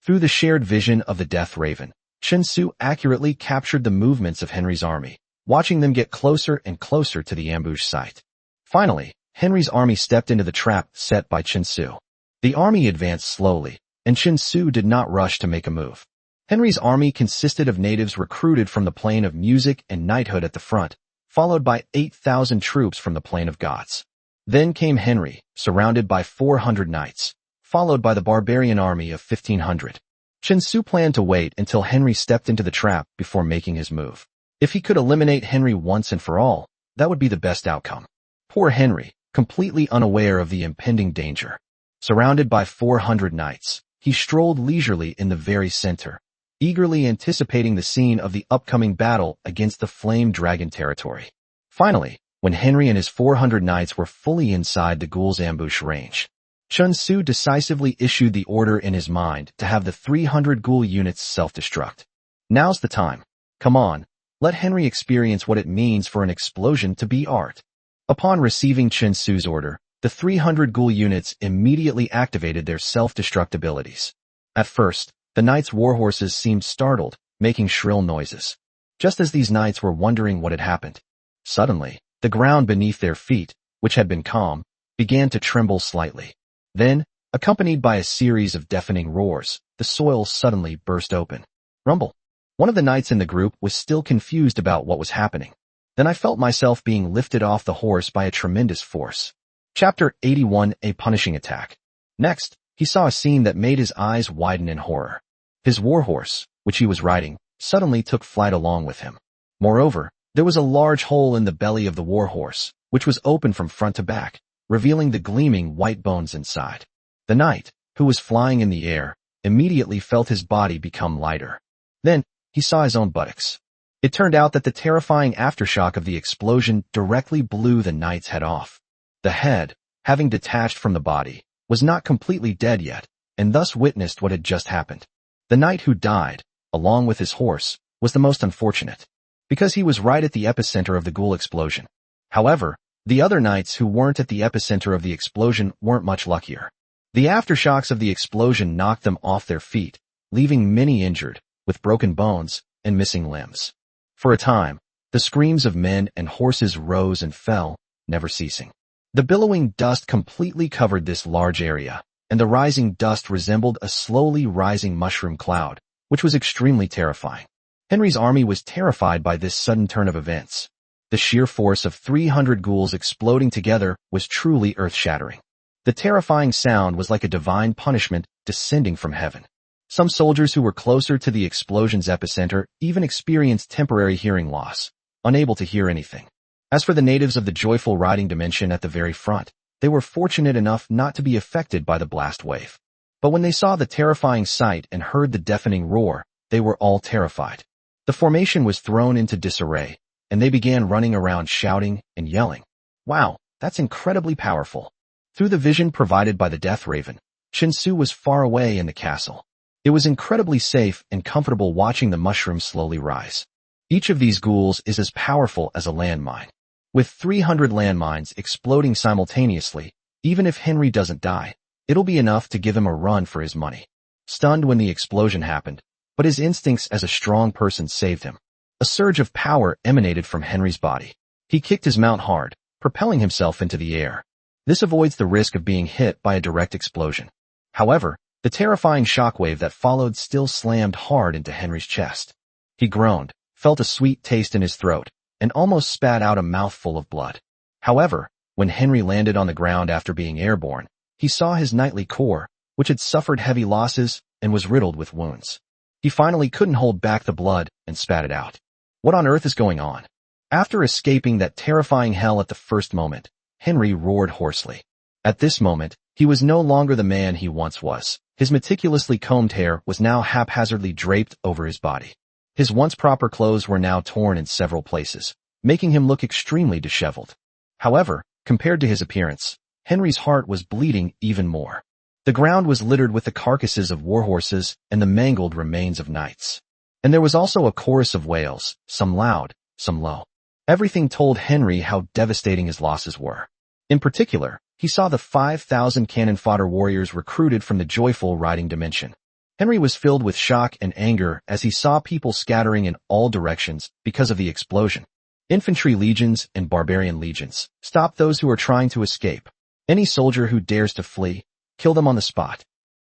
Through the shared vision of the Death Raven, Chen Su accurately captured the movements of Henry's army, watching them get closer and closer to the ambush site. Finally, Henry's army stepped into the trap set by Chen Su. The army advanced slowly, and Chen Su did not rush to make a move. Henry's army consisted of natives recruited from the plane of music and knighthood at the front, followed by 8,000 troops from the plane of gods. Then came Henry, surrounded by 400 knights, followed by the barbarian army of 1,500. Chen Su planned to wait until Henry stepped into the trap before making his move. If he could eliminate Henry once and for all, that would be the best outcome. Poor Henry, completely unaware of the impending danger. Surrounded by 400 knights, he strolled leisurely in the very center, eagerly anticipating the scene of the upcoming battle against the Flame Dragon territory. Finally, when Henry and his 400 knights were fully inside the ghouls' ambush range, Chen Su decisively issued the order in his mind to have the 300 ghoul units self-destruct. Now's the time. Come on, let Henry experience what it means for an explosion to be art. Upon receiving Chen Su's order, the 300 ghoul units immediately activated their self-destruct abilities. At first, the knights' warhorses seemed startled, making shrill noises. Just as these knights were wondering what had happened, suddenly, the ground beneath their feet, which had been calm, began to tremble slightly. Then, accompanied by a series of deafening roars, the soil suddenly burst open. Rumble. One of the knights in the group was still confused about what was happening. Then I felt myself being lifted off the horse by a tremendous force. Chapter 81: A Punishing Attack. Next, he saw a scene that made his eyes widen in horror. His warhorse, which he was riding, suddenly took flight along with him. Moreover, there was a large hole in the belly of the warhorse, which was open from front to back, revealing the gleaming white bones inside. The knight, who was flying in the air, immediately felt his body become lighter. Then, he saw his own buttocks. It turned out that the terrifying aftershock of the explosion directly blew the knight's head off. The head, having detached from the body, was not completely dead yet, and thus witnessed what had just happened. The knight who died, along with his horse, was the most unfortunate, because he was right at the epicenter of the ghoul explosion. However, the other knights who weren't at the epicenter of the explosion weren't much luckier. The aftershocks of the explosion knocked them off their feet, leaving many injured, with broken bones and missing limbs. For a time, the screams of men and horses rose and fell, never ceasing. The billowing dust completely covered this large area, and the rising dust resembled a slowly rising mushroom cloud, which was extremely terrifying. Henry's army was terrified by this sudden turn of events. The sheer force of 300 ghouls exploding together was truly earth-shattering. The terrifying sound was like a divine punishment descending from heaven. Some soldiers who were closer to the explosion's epicenter even experienced temporary hearing loss, unable to hear anything. As for the natives of the joyful riding dimension at the very front, they were fortunate enough not to be affected by the blast wave. But when they saw the terrifying sight and heard the deafening roar, they were all terrified. The formation was thrown into disarray, and they began running around shouting and yelling. Wow, that's incredibly powerful. Through the vision provided by the Death Raven, Chen Su was far away in the castle. It was incredibly safe and comfortable watching the mushrooms slowly rise. Each of these ghouls is as powerful as a landmine. With 300 landmines exploding simultaneously, even if Henry doesn't die, it'll be enough to give him a run for his money. Stunned when the explosion happened, but his instincts as a strong person saved him. A surge of power emanated from Henry's body. He kicked his mount hard, propelling himself into the air. This avoids the risk of being hit by a direct explosion. However, the terrifying shockwave that followed still slammed hard into Henry's chest. He groaned, felt a sweet taste in his throat, and almost spat out a mouthful of blood. However, when Henry landed on the ground after being airborne, he saw his knightly corps, which had suffered heavy losses and was riddled with wounds. He finally couldn't hold back the blood and spat it out. What on earth is going on? After escaping that terrifying hell at the first moment, Henry roared hoarsely. At this moment, he was no longer the man he once was. His meticulously combed hair was now haphazardly draped over his body. His once proper clothes were now torn in several places, making him look extremely disheveled. However, compared to his appearance, Henry's heart was bleeding even more. The ground was littered with the carcasses of warhorses and the mangled remains of knights. And there was also a chorus of wails, some loud, some low. Everything told Henry how devastating his losses were. In particular, he saw the 5,000 cannon fodder warriors recruited from the joyful riding dimension. Henry was filled with shock and anger as he saw people scattering in all directions because of the explosion. Infantry legions and barbarian legions stop those who are trying to escape. Any soldier who dares to flee, kill them on the spot.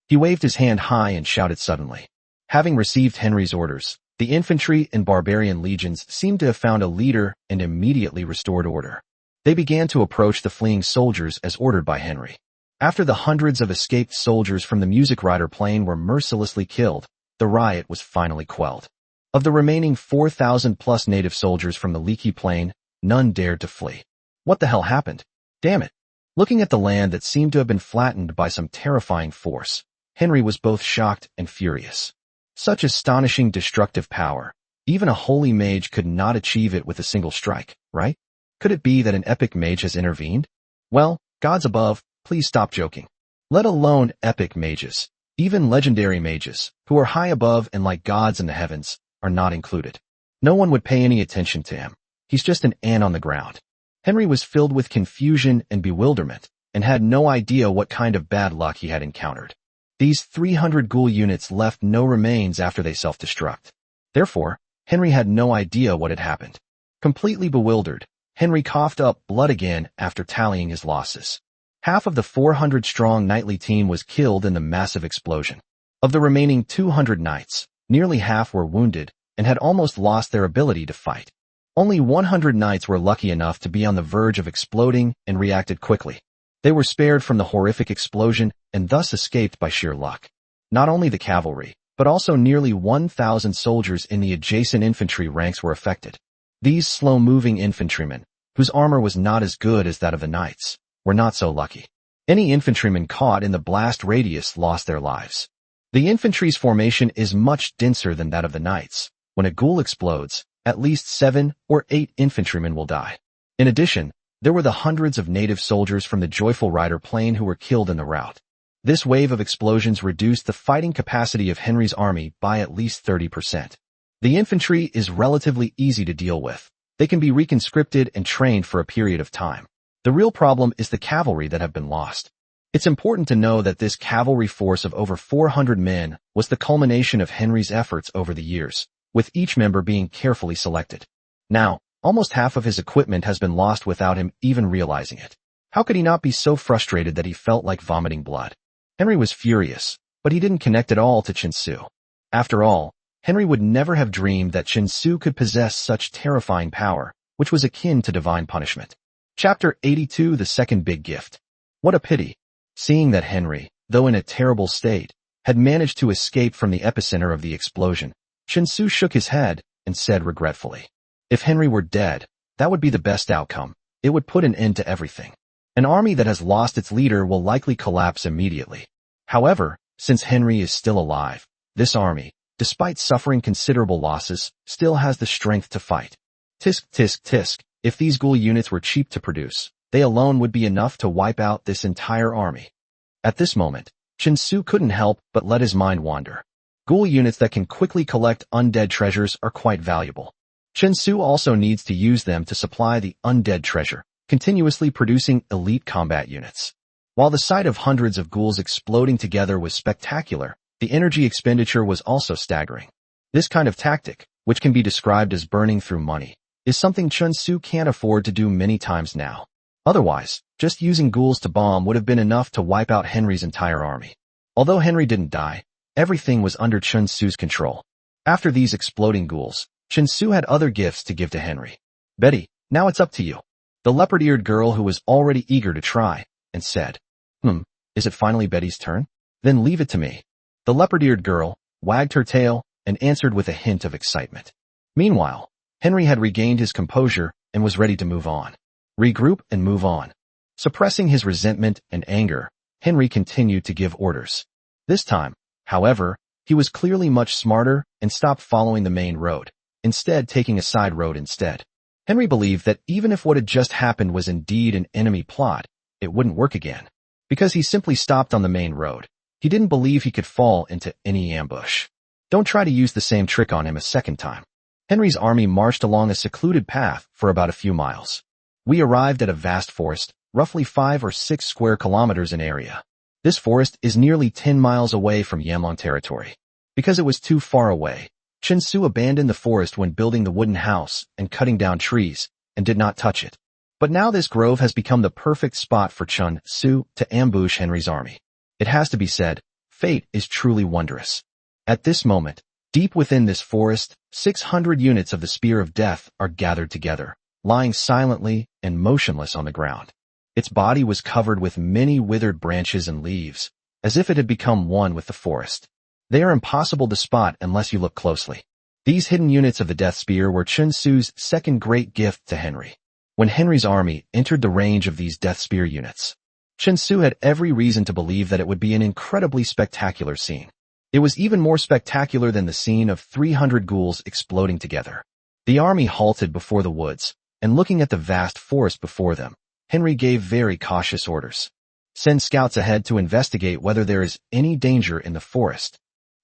He waved his hand high and shouted suddenly. Having received Henry's orders, the infantry and barbarian legions seemed to have found a leader and immediately restored order. They began to approach the fleeing soldiers as ordered by Henry. After the hundreds of escaped soldiers from the Music Rider Plain were mercilessly killed, the riot was finally quelled. Of the remaining 4,000+ native soldiers from the Leaky Plain, none dared to flee. What the hell happened? Damn it! Looking at the land that seemed to have been flattened by some terrifying force, Henry was both shocked and furious. Such astonishing destructive power. Even a holy mage could not achieve it with a single strike, right? Could it be that an epic mage has intervened? Well, gods above, please stop joking. Let alone epic mages. Even legendary mages, who are high above and like gods in the heavens, are not included. No one would pay any attention to him. He's just an ant on the ground. Henry was filled with confusion and bewilderment, and had no idea what kind of bad luck he had encountered. These 300 ghoul units left no remains after they self-destruct. Therefore, Henry had no idea what had happened. Completely bewildered, Henry coughed up blood again after tallying his losses. Half of the 400-strong knightly team was killed in the massive explosion. Of the remaining 200 knights, nearly half were wounded and had almost lost their ability to fight. Only 100 knights were lucky enough to be on the verge of exploding and reacted quickly. They were spared from the horrific explosion and thus escaped by sheer luck. Not only the cavalry, but also nearly 1,000 soldiers in the adjacent infantry ranks were affected. These slow-moving infantrymen, whose armor was not as good as that of the knights, were not so lucky. Any infantrymen caught in the blast radius lost their lives. The infantry's formation is much denser than that of the knights. When a ghoul explodes, at least 7 or 8 infantrymen will die. In addition, there were the hundreds of native soldiers from the Joyful Rider Plain who were killed in the rout. This wave of explosions reduced the fighting capacity of Henry's army by at least 30%. The infantry is relatively easy to deal with. They can be reconscripted and trained for a period of time. The real problem is the cavalry that have been lost. It's important to know that this cavalry force of over 400 men was the culmination of Henry's efforts over the years, with each member being carefully selected. Now, almost half of his equipment has been lost without him even realizing it. How could he not be so frustrated that he felt like vomiting blood? Henry was furious, but he didn't connect at all to Chen Su. After all, Henry would never have dreamed that Chen Su could possess such terrifying power, which was akin to divine punishment. Chapter 82 The Second Big Gift. What a pity. Seeing that Henry, though in a terrible state, had managed to escape from the epicenter of the explosion, Chen Su shook his head and said regretfully, "If Henry were dead, that would be the best outcome. It would put an end to everything. An army that has lost its leader will likely collapse immediately. However, since Henry is still alive, this army, despite suffering considerable losses, still has the strength to fight. Tisk tisk tisk. If these ghoul units were cheap to produce, they alone would be enough to wipe out this entire army." At this moment, Chen Su couldn't help but let his mind wander. Ghoul units that can quickly collect undead treasures are quite valuable. Chen Su also needs to use them to supply the undead treasure, continuously producing elite combat units. While the sight of hundreds of ghouls exploding together was spectacular, the energy expenditure was also staggering. This kind of tactic, which can be described as burning through money, is something Chen Su can't afford to do many times now. Otherwise, just using ghouls to bomb would have been enough to wipe out Henry's entire army. Although Henry didn't die, everything was under Chen Su's control. After these exploding ghouls, Chen Su had other gifts to give to Henry. "Betty, now it's up to you." The leopard-eared girl who was already eager to try, and said, Is it finally Betty's turn? Then leave it to me." The leopard-eared girl wagged her tail and answered with a hint of excitement. Meanwhile, Henry had regained his composure and was ready to move on. Regroup and move on. Suppressing his resentment and anger, Henry continued to give orders. This time, however, he was clearly much smarter and stopped following the main road, instead taking a side road instead. Henry believed that even if what had just happened was indeed an enemy plot, it wouldn't work again. Because he simply stopped on the main road, he didn't believe he could fall into any ambush. Don't try to use the same trick on him a second time. Henry's army marched along a secluded path for about a few miles. We arrived at a vast forest, roughly 5 or 6 square kilometers in area. This forest is nearly 10 miles away from Yanlong territory. Because it was too far away, Chen Su abandoned the forest when building the wooden house and cutting down trees, and did not touch it. But now this grove has become the perfect spot for Chen Su to ambush Henry's army. It has to be said, fate is truly wondrous. At this moment, deep within this forest, 600 units of the Spear of Death are gathered together, lying silently and motionless on the ground. Its body was covered with many withered branches and leaves, as if it had become one with the forest. They are impossible to spot unless you look closely. These hidden units of the Death Spear were Chen Su's second great gift to Henry. When Henry's army entered the range of these Death Spear units, Chen Su had every reason to believe that it would be an incredibly spectacular scene. It was even more spectacular than the scene of 300 ghouls exploding together. The army halted before the woods, and looking at the vast forest before them, Henry gave very cautious orders. Send scouts ahead to investigate whether there is any danger in the forest.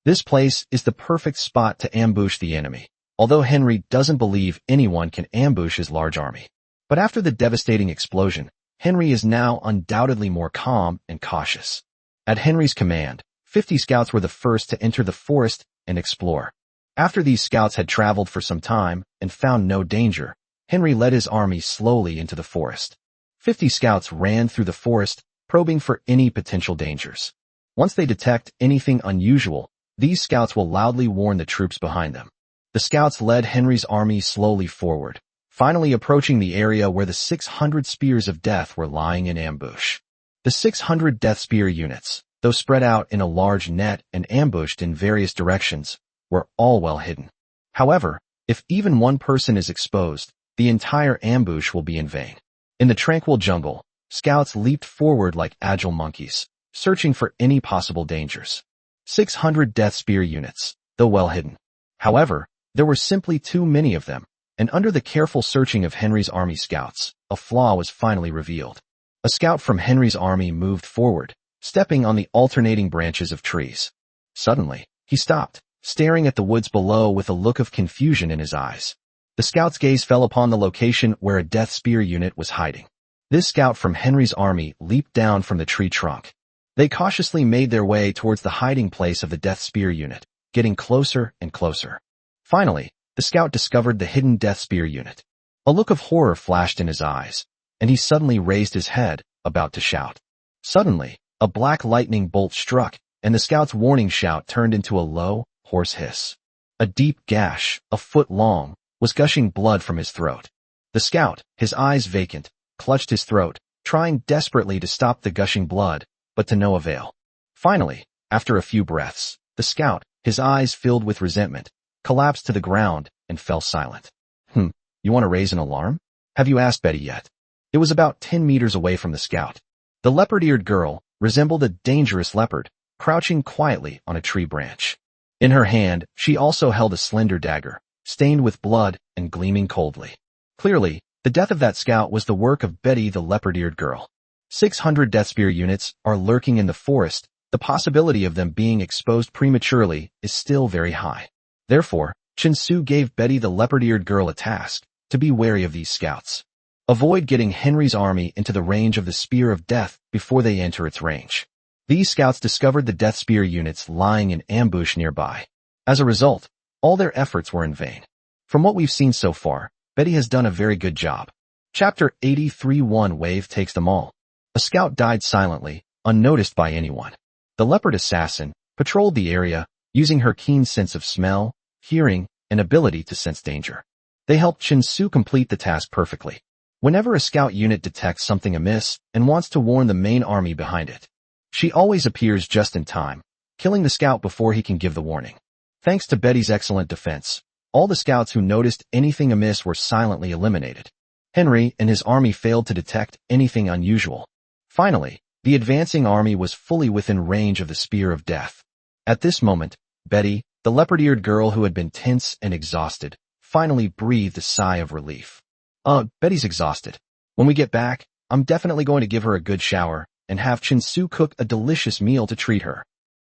This place is the perfect spot to ambush the enemy, although Henry doesn't believe anyone can ambush his large army. But after the devastating explosion, Henry is now undoubtedly more calm and cautious. At Henry's command, 50 scouts were the first to enter the forest and explore. After these scouts had traveled for some time and found no danger, Henry led his army slowly into the forest. 50 scouts ran through the forest, probing for any potential dangers. Once they detect anything unusual, these scouts will loudly warn the troops behind them. The scouts led Henry's army slowly forward, finally approaching the area where the 600 spears of death were lying in ambush. The 600 Death Spear units, though spread out in a large net and ambushed in various directions, were all well hidden. However, if even one person is exposed, the entire ambush will be in vain. In the tranquil jungle, scouts leaped forward like agile monkeys, searching for any possible dangers. 600 Death Spear units, though well hidden. However, there were simply too many of them, and under the careful searching of Henry's army scouts, a flaw was finally revealed. A scout from Henry's army moved forward, stepping on the alternating branches of trees. Suddenly, he stopped, staring at the woods below with a look of confusion in his eyes. The scout's gaze fell upon the location where a Death Spear unit was hiding. This scout from Henry's army leaped down from the tree trunk. They cautiously made their way towards the hiding place of the Death Spear unit, getting closer and closer. Finally, the scout discovered the hidden Death Spear unit. A look of horror flashed in his eyes, and he suddenly raised his head, about to shout. Suddenly, a black lightning bolt struck, and the scout's warning shout turned into a low, hoarse hiss. A deep gash, a foot long, was gushing blood from his throat. The scout, his eyes vacant, clutched his throat, trying desperately to stop the gushing blood, but to no avail. Finally, after a few breaths, the scout, his eyes filled with resentment, collapsed to the ground and fell silent. You want to raise an alarm? Have you asked Betty yet? It was about 10 meters away from the scout. The leopard-eared girl resembled a dangerous leopard, crouching quietly on a tree branch. In her hand, she also held a slender dagger, stained with blood and gleaming coldly. Clearly, the death of that scout was the work of Betty the leopard-eared girl. 600 Death Spear units are lurking in the forest. The possibility of them being exposed prematurely is still very high. Therefore, Chen Su gave Betty the leopard-eared girl a task, to be wary of these scouts. Avoid getting Henry's army into the range of the Spear of Death before they enter its range. These scouts discovered the Death Spear units lying in ambush nearby. As a result, all their efforts were in vain. From what we've seen so far, Betty has done a very good job. Chapter 83. One wave takes them all. A scout died silently, unnoticed by anyone. The leopard assassin patrolled the area, using her keen sense of smell, hearing, and ability to sense danger. They helped Chen Su complete the task perfectly. Whenever a scout unit detects something amiss and wants to warn the main army behind it, she always appears just in time, killing the scout before he can give the warning. Thanks to Betty's excellent defense, all the scouts who noticed anything amiss were silently eliminated. Henry and his army failed to detect anything unusual. Finally, the advancing army was fully within range of the Spear of Death. At this moment, Betty, the leopard-eared girl who had been tense and exhausted, finally breathed a sigh of relief. Betty's exhausted. When we get back, I'm definitely going to give her a good shower and have Chen Su cook a delicious meal to treat her.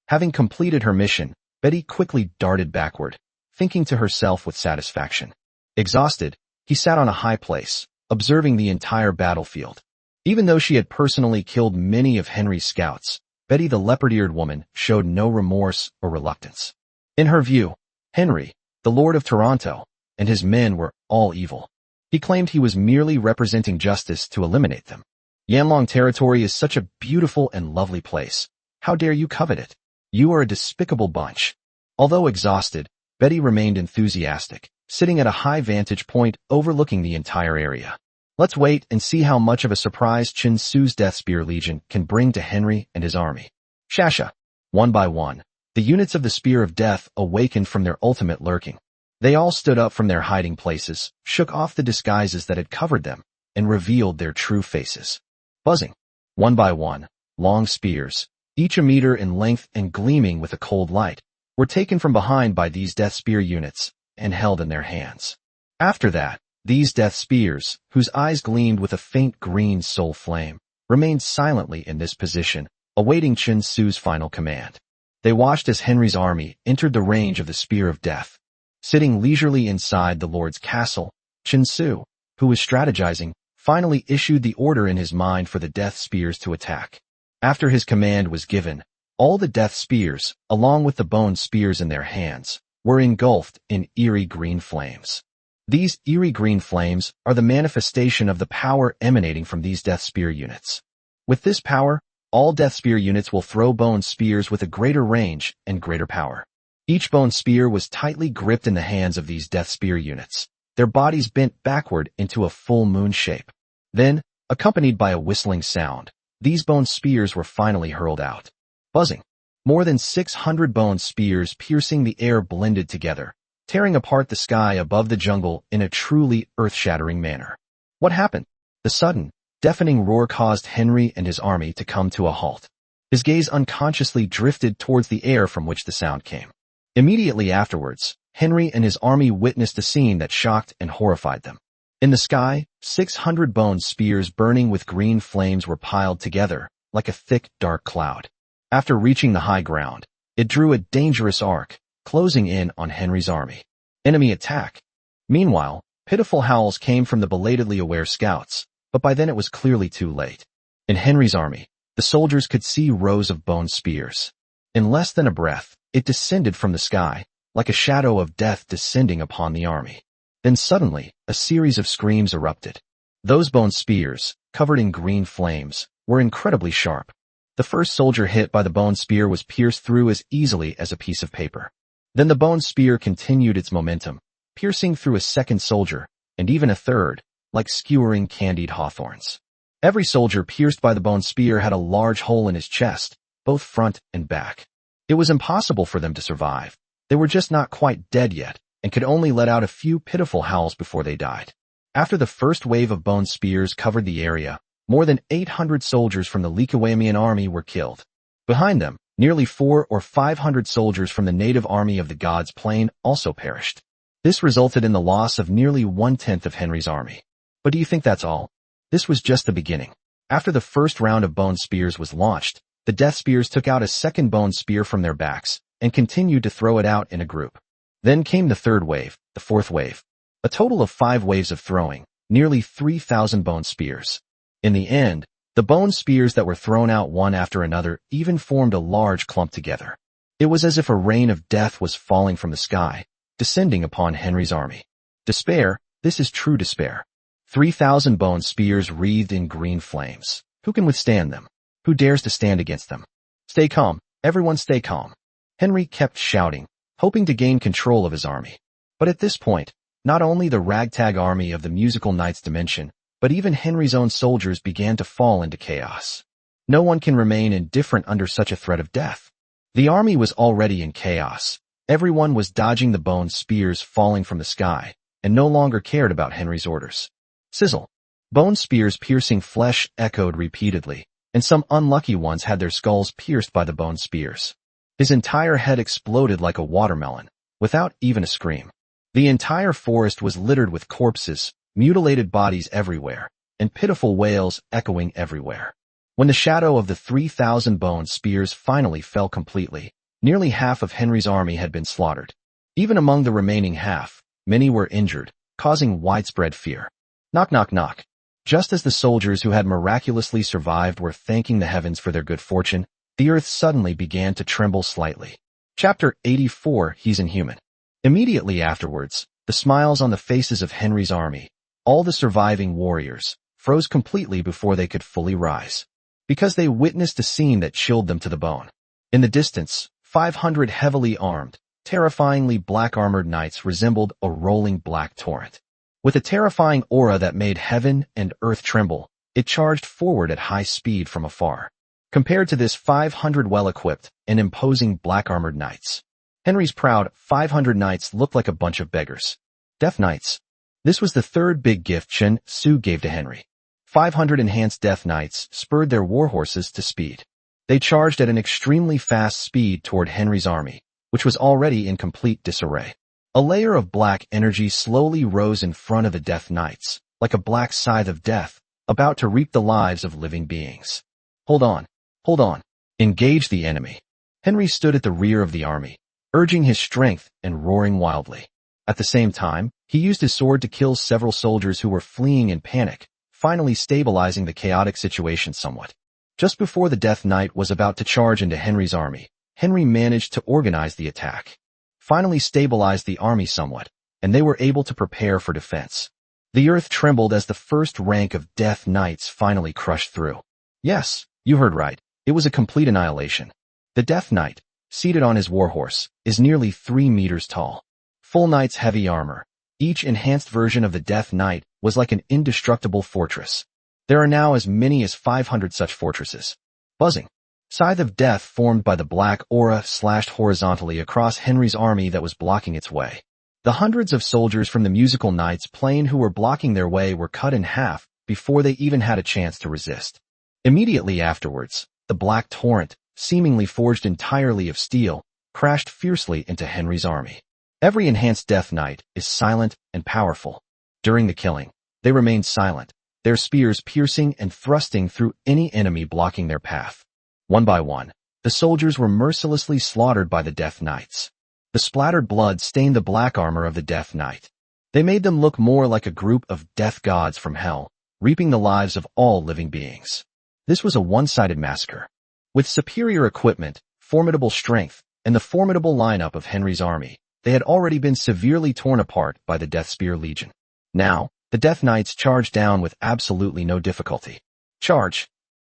Having completed her mission, Betty quickly darted backward, thinking to herself with satisfaction. Exhausted, he sat on a high place, observing the entire battlefield. Even though she had personally killed many of Henry's scouts, Betty the leopard-eared woman showed no remorse or reluctance. In her view, Henry, the Lord of Toronto, and his men were all evil. He claimed he was merely representing justice to eliminate them. Yanlong territory is such a beautiful and lovely place. How dare you covet it? You are a despicable bunch. Although exhausted, Betty remained enthusiastic, sitting at a high vantage point overlooking the entire area. Let's wait and see how much of a surprise Chen Su's Death Spear Legion can bring to Henry and his army. Shasha. One by one, the units of the Spear of Death awakened from their ultimate lurking. They all stood up from their hiding places, shook off the disguises that had covered them, and revealed their true faces. Buzzing. One by one, long spears, each a meter in length and gleaming with a cold light, were taken from behind by these Death Spear units and held in their hands. After that, these Death Spears, whose eyes gleamed with a faint green soul flame, remained silently in this position, awaiting Chen Su's final command. They watched as Henry's army entered the range of the Spear of Death. Sitting leisurely inside the Lord's castle, Chen Su, who was strategizing, finally issued the order in his mind for the Death Spears to attack. After his command was given, all the Death Spears, along with the bone spears in their hands, were engulfed in eerie green flames. These eerie green flames are the manifestation of the power emanating from these Death Spear units. With this power, all Death Spear units will throw bone spears with a greater range and greater power. Each bone spear was tightly gripped in the hands of these Death Spear units, their bodies bent backward into a full moon shape. Then, accompanied by a whistling sound, these bone spears were finally hurled out. Buzzing. More than 600 bone spears piercing the air blended together, tearing apart the sky above the jungle in a truly earth-shattering manner. What happened? The sudden, deafening roar caused Henry and his army to come to a halt. His gaze unconsciously drifted towards the air from which the sound came. Immediately afterwards, Henry and his army witnessed a scene that shocked and horrified them. In the sky, 600 bone spears burning with green flames were piled together, like a thick, dark cloud. After reaching the high ground, it drew a dangerous arc, closing in on Henry's army. Enemy attack. Meanwhile, pitiful howls came from the belatedly aware scouts, but by then it was clearly too late. In Henry's army, the soldiers could see rows of bone spears. In less than a breath, it descended from the sky, like a shadow of death descending upon the army. Then suddenly, a series of screams erupted. Those bone spears, covered in green flames, were incredibly sharp. The first soldier hit by the bone spear was pierced through as easily as a piece of paper. Then the bone spear continued its momentum, piercing through a second soldier, and even a third, like skewering candied hawthorns. Every soldier pierced by the bone spear had a large hole in his chest, both front and back. It was impossible for them to survive. They were just not quite dead yet, and could only let out a few pitiful howls before they died. After the first wave of bone spears covered the area, more than 800 soldiers from the Lycawamian army were killed. Behind them, nearly 400 or 500 soldiers from the native army of the God's Plain also perished. This resulted in the loss of nearly 1/10 of Henry's army. But do you think that's all? This was just the beginning. After the first round of bone spears was launched, the Death Spears took out a second bone spear from their backs and continued to throw it out in a group. Then came the third wave, the fourth wave. A total of 5 waves of throwing, nearly 3,000 bone spears. In the end, the bone spears that were thrown out one after another even formed a large clump together. It was as if a rain of death was falling from the sky, descending upon Henry's army. Despair, this is true despair. 3,000 bone spears wreathed in green flames. Who can withstand them? Who dares to stand against them? Stay calm, everyone stay calm. Henry kept shouting, hoping to gain control of his army. But at this point, not only the ragtag army of the musical Knight's dimension, but even Henry's own soldiers began to fall into chaos. No one can remain indifferent under such a threat of death. The army was already in chaos. Everyone was dodging the bone spears falling from the sky, and no longer cared about Henry's orders. Sizzle. Bone spears piercing flesh echoed repeatedly, and some unlucky ones had their skulls pierced by the bone spears. His entire head exploded like a watermelon, without even a scream. The entire forest was littered with corpses, mutilated bodies everywhere, and pitiful wails echoing everywhere. When the shadow of the 3,000 bone spears finally fell completely, nearly half of Henry's army had been slaughtered. Even among the remaining half, many were injured, causing widespread fear. Knock knock knock. Just as the soldiers who had miraculously survived were thanking the heavens for their good fortune, the earth suddenly began to tremble slightly. Chapter 84, He's Inhuman. Immediately afterwards, the smiles on the faces of Henry's army, all the surviving warriors, froze completely before they could fully rise. Because they witnessed a scene that chilled them to the bone. In the distance, 500 heavily armed, terrifyingly black-armored knights resembled a rolling black torrent. With a terrifying aura that made heaven and earth tremble, it charged forward at high speed from afar. Compared to this 500 well-equipped and imposing black-armored knights, Henry's proud 500 knights looked like a bunch of beggars. Death Knights. This was the third big gift Chen Su gave to Henry. 500 enhanced Death Knights spurred their warhorses to speed. They charged at an extremely fast speed toward Henry's army, which was already in complete disarray. A layer of black energy slowly rose in front of the Death Knights, like a black scythe of death, about to reap the lives of living beings. Hold on. Hold on. Engage the enemy. Henry stood at the rear of the army, urging his strength and roaring wildly. At the same time, he used his sword to kill several soldiers who were fleeing in panic, finally stabilizing the chaotic situation somewhat. Just before the Death Knight was about to charge into Henry's army, Henry managed to organize the attack, finally stabilized the army somewhat, and they were able to prepare for defense. The earth trembled as the first rank of Death Knights finally crushed through. Yes, you heard right. It was a complete annihilation. The Death Knight, seated on his warhorse, is nearly 3 meters tall. Full knight's heavy armor. Each enhanced version of the Death Knight was like an indestructible fortress. There are now as many as 500 such fortresses. Buzzing. Scythe of Death formed by the black aura slashed horizontally across Henry's army that was blocking its way. The hundreds of soldiers from the musical knights plane who were blocking their way were cut in half before they even had a chance to resist. Immediately afterwards, the black torrent, seemingly forged entirely of steel, crashed fiercely into Henry's army. Every enhanced Death Knight is silent and powerful. During the killing, they remained silent, their spears piercing and thrusting through any enemy blocking their path. One by one, the soldiers were mercilessly slaughtered by the Death Knights. The splattered blood stained the black armor of the Death Knight. They made them look more like a group of death gods from hell, reaping the lives of all living beings. This was a one-sided massacre. With superior equipment, formidable strength, and the formidable lineup of Henry's army, they had already been severely torn apart by the Death Spear Legion. Now, the Death Knights charged down with absolutely no difficulty. Charge!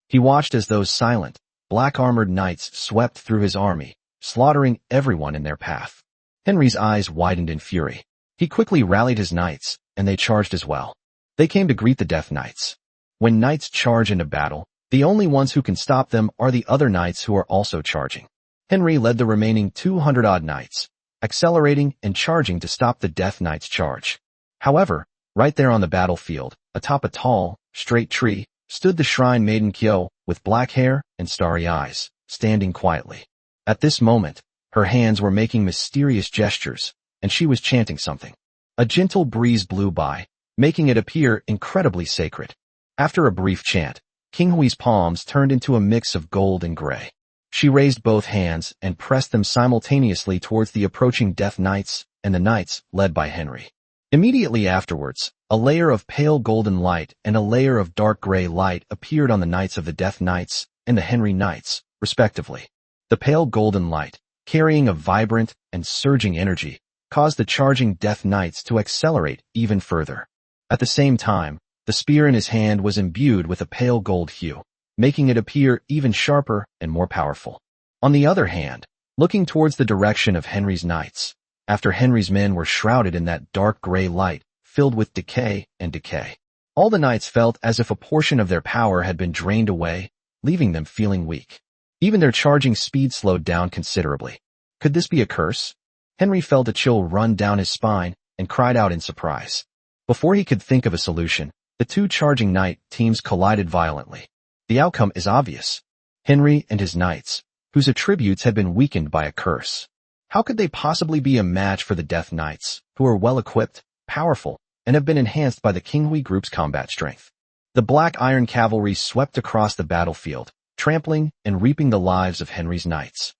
He watched as those silent, black-armored knights swept through his army, slaughtering everyone in their path. Henry's eyes widened in fury. He quickly rallied his knights, and they charged as well. They came to greet the Death Knights. When knights charge into battle, the only ones who can stop them are the other knights who are also charging. Henry led the remaining 200-odd knights, accelerating and charging to stop the Death Knight's charge. However, right there on the battlefield, atop a tall, straight tree, stood the Shrine Maiden Kyo, with black hair and starry eyes, standing quietly. At this moment, her hands were making mysterious gestures, and she was chanting something. A gentle breeze blew by, making it appear incredibly sacred. After a brief chant, King Hui's palms turned into a mix of gold and gray. She raised both hands and pressed them simultaneously towards the approaching Death Knights and the knights led by Henry. Immediately afterwards, a layer of pale golden light and a layer of dark gray light appeared on the knights of the Death Knights and the Henry Knights, respectively. The pale golden light, carrying a vibrant and surging energy, caused the charging Death Knights to accelerate even further. At the same time, the spear in his hand was imbued with a pale gold hue, making it appear even sharper and more powerful. On the other hand, looking towards the direction of Henry's knights, after Henry's men were shrouded in that dark gray light, filled with decay and decay, all the knights felt as if a portion of their power had been drained away, leaving them feeling weak. Even their charging speed slowed down considerably. Could this be a curse? Henry felt a chill run down his spine and cried out in surprise. Before he could think of a solution, the two charging knight teams collided violently. The outcome is obvious. Henry and his knights, whose attributes had been weakened by a curse. How could they possibly be a match for the Death Knights, who are well-equipped, powerful, and have been enhanced by the King Hui group's combat strength? The Black Iron Cavalry swept across the battlefield, trampling and reaping the lives of Henry's knights.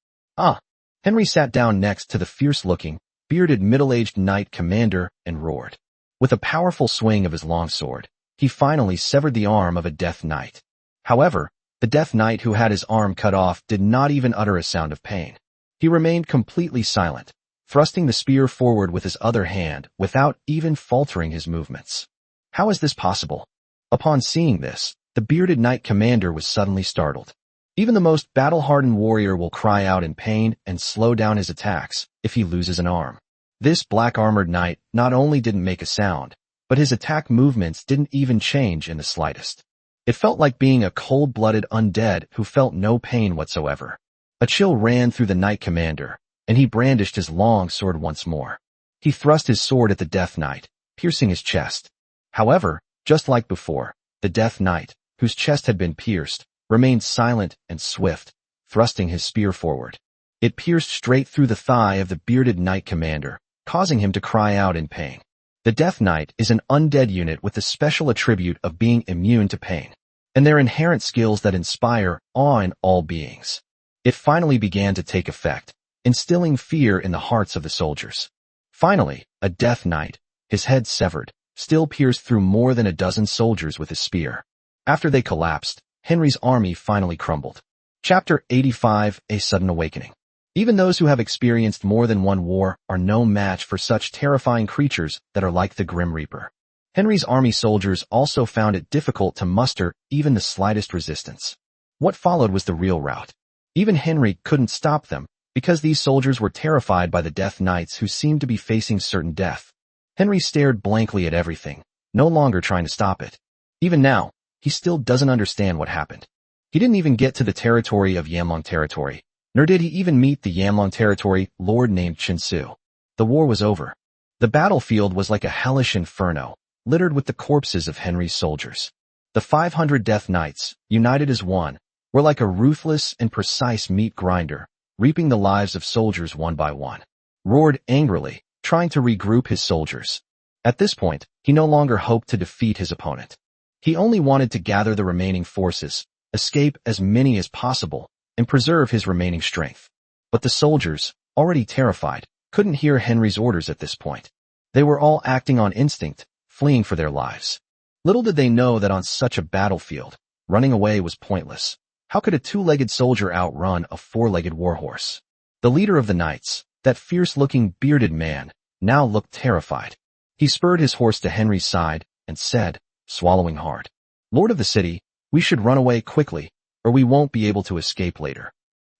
Henry sat down next to the fierce-looking, bearded middle-aged knight commander and roared. With a powerful swing of his long sword, he finally severed the arm of a Death Knight. However, the Death Knight who had his arm cut off did not even utter a sound of pain. He remained completely silent, thrusting the spear forward with his other hand without even faltering his movements. How is this possible? Upon seeing this, the bearded knight commander was suddenly startled. Even the most battle-hardened warrior will cry out in pain and slow down his attacks if he loses an arm. This black-armored knight not only didn't make a sound, but his attack movements didn't even change in the slightest. It felt like being a cold-blooded undead who felt no pain whatsoever. A chill ran through the knight commander, and he brandished his long sword once more. He thrust his sword at the Death Knight, piercing his chest. However, just like before, the Death Knight, whose chest had been pierced, remained silent and swift, thrusting his spear forward. It pierced straight through the thigh of the bearded knight commander, causing him to cry out in pain. The Death Knight is an undead unit with the special attribute of being immune to pain, and their inherent skills that inspire awe in all beings. It finally began to take effect, instilling fear in the hearts of the soldiers. Finally, a Death Knight, his head severed, still pierced through more than a dozen soldiers with his spear. After they collapsed, Henry's army finally crumbled. Chapter 85: A Sudden Awakening. Even those who have experienced more than one war are no match for such terrifying creatures that are like the Grim Reaper. Henry's army soldiers also found it difficult to muster even the slightest resistance. What followed was the real rout. Even Henry couldn't stop them, because these soldiers were terrified by the Death Knights who seemed to be facing certain death. Henry stared blankly at everything, no longer trying to stop it. Even now, he still doesn't understand what happened. He didn't even get to the territory of Yamlong territory, nor did he even meet the Yamlong territory lord named Chinsu. The war was over. The battlefield was like a hellish inferno, littered with the corpses of Henry's soldiers. The 500 Death Knights, united as one, were like a ruthless and precise meat grinder, reaping the lives of soldiers one by one. Roared angrily, trying to regroup his soldiers. At this point, he no longer hoped to defeat his opponent. He only wanted to gather the remaining forces, escape as many as possible, and preserve his remaining strength. But the soldiers, already terrified, couldn't hear Henry's orders at this point. They were all acting on instinct, fleeing for their lives. Little did they know that on such a battlefield, running away was pointless. How could a two-legged soldier outrun a four-legged warhorse? The leader of the knights, that fierce-looking bearded man, now looked terrified. He spurred his horse to Henry's side and said, swallowing hard, "Lord of the city, we should run away quickly, or we won't be able to escape later."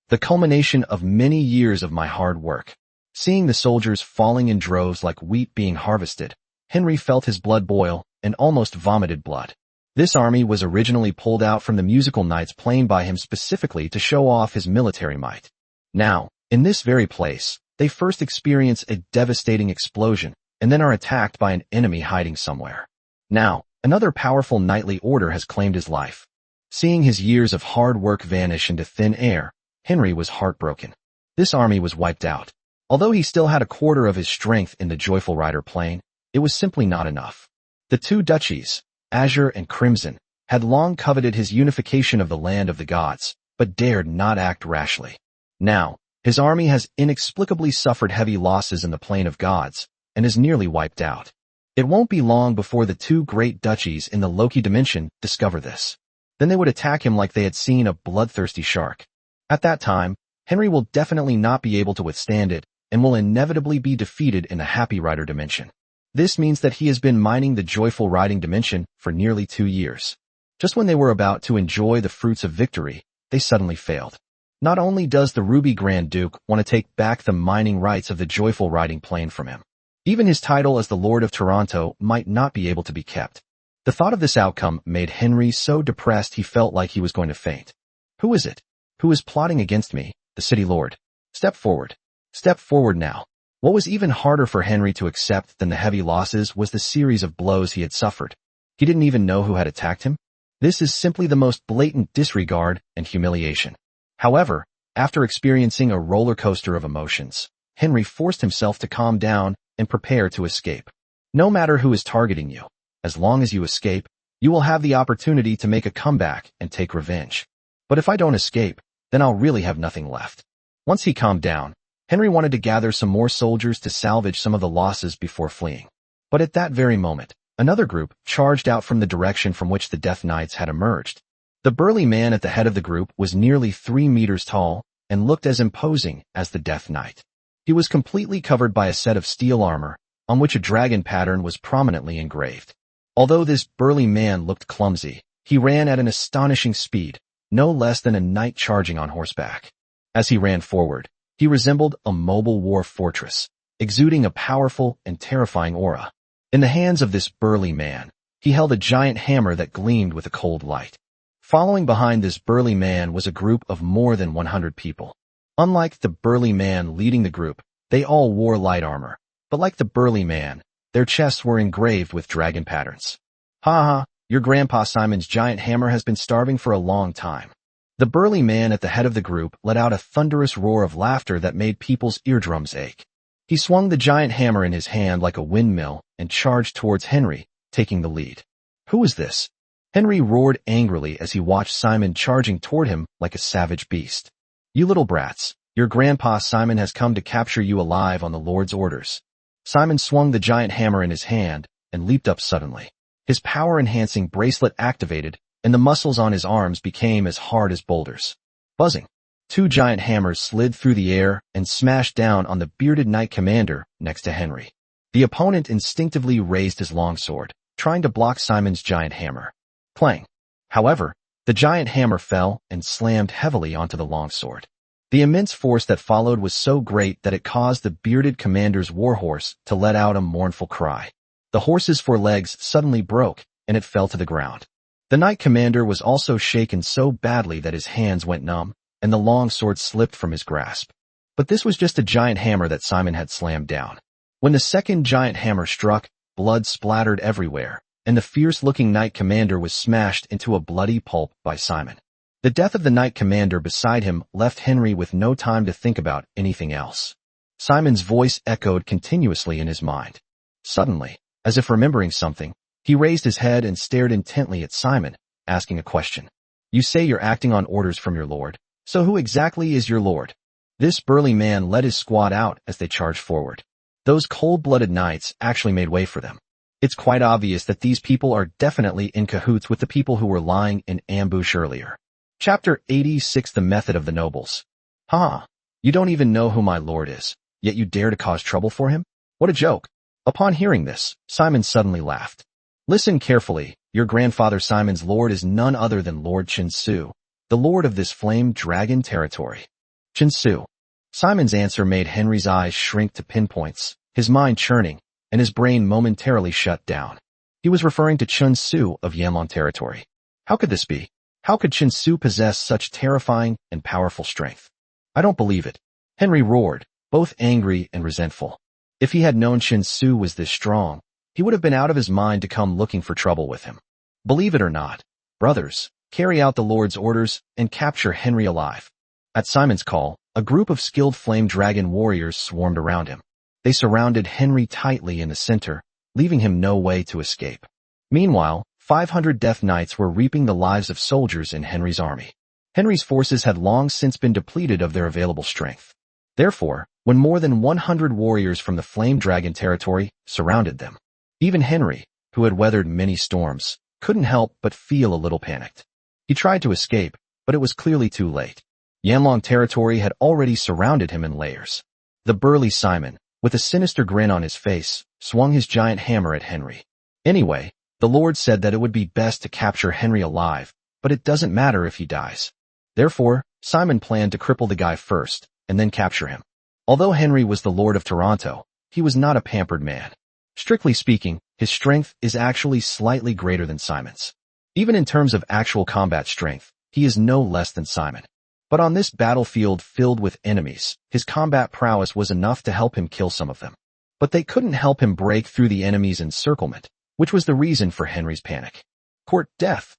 The culmination of many years of my hard work. Seeing the soldiers falling in droves like wheat being harvested, Henry felt his blood boil and almost vomited blood. This army was originally pulled out from the musical nights played by him specifically to show off his military might. Now, in this very place, they first experience a devastating explosion and then are attacked by an enemy hiding somewhere. Now, another powerful knightly order has claimed his life. Seeing his years of hard work vanish into thin air, Henry was heartbroken. This army was wiped out. Although he still had a quarter of his strength in the Joyful Rider plane, it was simply not enough. The two duchies, Azure and Crimson, had long coveted his unification of the land of the gods, but dared not act rashly. Now, his army has inexplicably suffered heavy losses in the Plain of Gods, and is nearly wiped out. It won't be long before the two great duchies in the Loki dimension discover this. Then they would attack him like they had seen a bloodthirsty shark. At that time, Henry will definitely not be able to withstand it, and will inevitably be defeated in the Happy Rider dimension. This means that he has been mining the Joyful Riding dimension for nearly 2 years. Just when they were about to enjoy the fruits of victory, they suddenly failed. Not only does the Ruby Grand Duke want to take back the mining rights of the Joyful Riding plane from him, even his title as the Lord of Toronto might not be able to be kept. The thought of this outcome made Henry so depressed he felt like he was going to faint. Who is it? Who is plotting against me? The City Lord. Step forward. Step forward now. What was even harder for Henry to accept than the heavy losses was the series of blows he had suffered. He didn't even know who had attacked him. This is simply the most blatant disregard and humiliation. However, after experiencing a roller coaster of emotions, Henry forced himself to calm down and prepare to escape. No matter who is targeting you, as long as you escape, you will have the opportunity to make a comeback and take revenge. But if I don't escape, then I'll really have nothing left. Once he calmed down, Henry wanted to gather some more soldiers to salvage some of the losses before fleeing. But at that very moment, another group charged out from the direction from which the Death Knights had emerged. The burly man at the head of the group was nearly 3 meters tall and looked as imposing as the Death Knight. He was completely covered by a set of steel armor, on which a dragon pattern was prominently engraved. Although this burly man looked clumsy, he ran at an astonishing speed, no less than a knight charging on horseback. As he ran forward, he resembled a mobile war fortress, exuding a powerful and terrifying aura. In the hands of this burly man, he held a giant hammer that gleamed with a cold light. Following behind this burly man was a group of more than 100 people. Unlike the burly man leading the group, they all wore light armor, but like the burly man, their chests were engraved with dragon patterns. Ha ha, your grandpa Simon's giant hammer has been starving for a long time. The burly man at the head of the group let out a thunderous roar of laughter that made people's eardrums ache. He swung the giant hammer in his hand like a windmill and charged towards Henry, taking the lead. Who is this? Henry roared angrily as he watched Simon charging toward him like a savage beast. You little brats, your grandpa Simon has come to capture you alive on the Lord's orders. Simon swung the giant hammer in his hand and leaped up suddenly. His power-enhancing bracelet activated, and the muscles on his arms became as hard as boulders. Buzzing. 2 giant hammers slid through the air and smashed down on the bearded knight commander next to Henry. The opponent instinctively raised his longsword, trying to block Simon's giant hammer. Clang. However, the giant hammer fell and slammed heavily onto the longsword. The immense force that followed was so great that it caused the bearded commander's warhorse to let out a mournful cry. The horse's 4 legs suddenly broke, and it fell to the ground. The knight commander was also shaken so badly that his hands went numb, and the long sword slipped from his grasp. But this was just a giant hammer that Simon had slammed down. When the second giant hammer struck, blood splattered everywhere, and the fierce-looking knight commander was smashed into a bloody pulp by Simon. The death of the knight commander beside him left Henry with no time to think about anything else. Simon's voice echoed continuously in his mind. Suddenly, as if remembering something, he raised his head and stared intently at Simon, asking a question. You say you're acting on orders from your lord. So who exactly is your lord? This burly man led his squad out as they charged forward. Those cold-blooded knights actually made way for them. It's quite obvious that these people are definitely in cahoots with the people who were lying in ambush earlier. Chapter 86: The Method of the Nobles. Ha! You don't even know who my lord is, yet you dare to cause trouble for him? What a joke! Upon hearing this, Simon suddenly laughed. Listen carefully, your grandfather Simon's lord is none other than Lord Chinsu, the lord of this flame dragon territory. Chinsu. Simon's answer made Henry's eyes shrink to pinpoints, his mind churning, and his brain momentarily shut down. He was referring to Chinsu of Yanlong territory. How could this be? How could Chinsu possess such terrifying and powerful strength? I don't believe it. Henry roared, both angry and resentful. If he had known Chinsu was this strong, he would have been out of his mind to come looking for trouble with him. Believe it or not, brothers, carry out the Lord's orders and capture Henry alive. At Simon's call, a group of skilled flame dragon warriors swarmed around him. They surrounded Henry tightly in the center, leaving him no way to escape. Meanwhile, 500 Death Knights were reaping the lives of soldiers in Henry's army. Henry's forces had long since been depleted of their available strength. Therefore, when more than 100 warriors from the Flame Dragon territory surrounded them, even Henry, who had weathered many storms, couldn't help but feel a little panicked. He tried to escape, but it was clearly too late. Yanlong territory had already surrounded him in layers. The burly Simon, with a sinister grin on his face, swung his giant hammer at Henry. Anyway, the Lord said that it would be best to capture Henry alive, but it doesn't matter if he dies. Therefore, Simon planned to cripple the guy first, and then capture him. Although Henry was the Lord of Toronto, he was not a pampered man. Strictly speaking, his strength is actually slightly greater than Simon's. Even in terms of actual combat strength, he is no less than Simon. But on this battlefield filled with enemies, his combat prowess was enough to help him kill some of them. But they couldn't help him break through the enemy's encirclement, which was the reason for Henry's panic. Court death.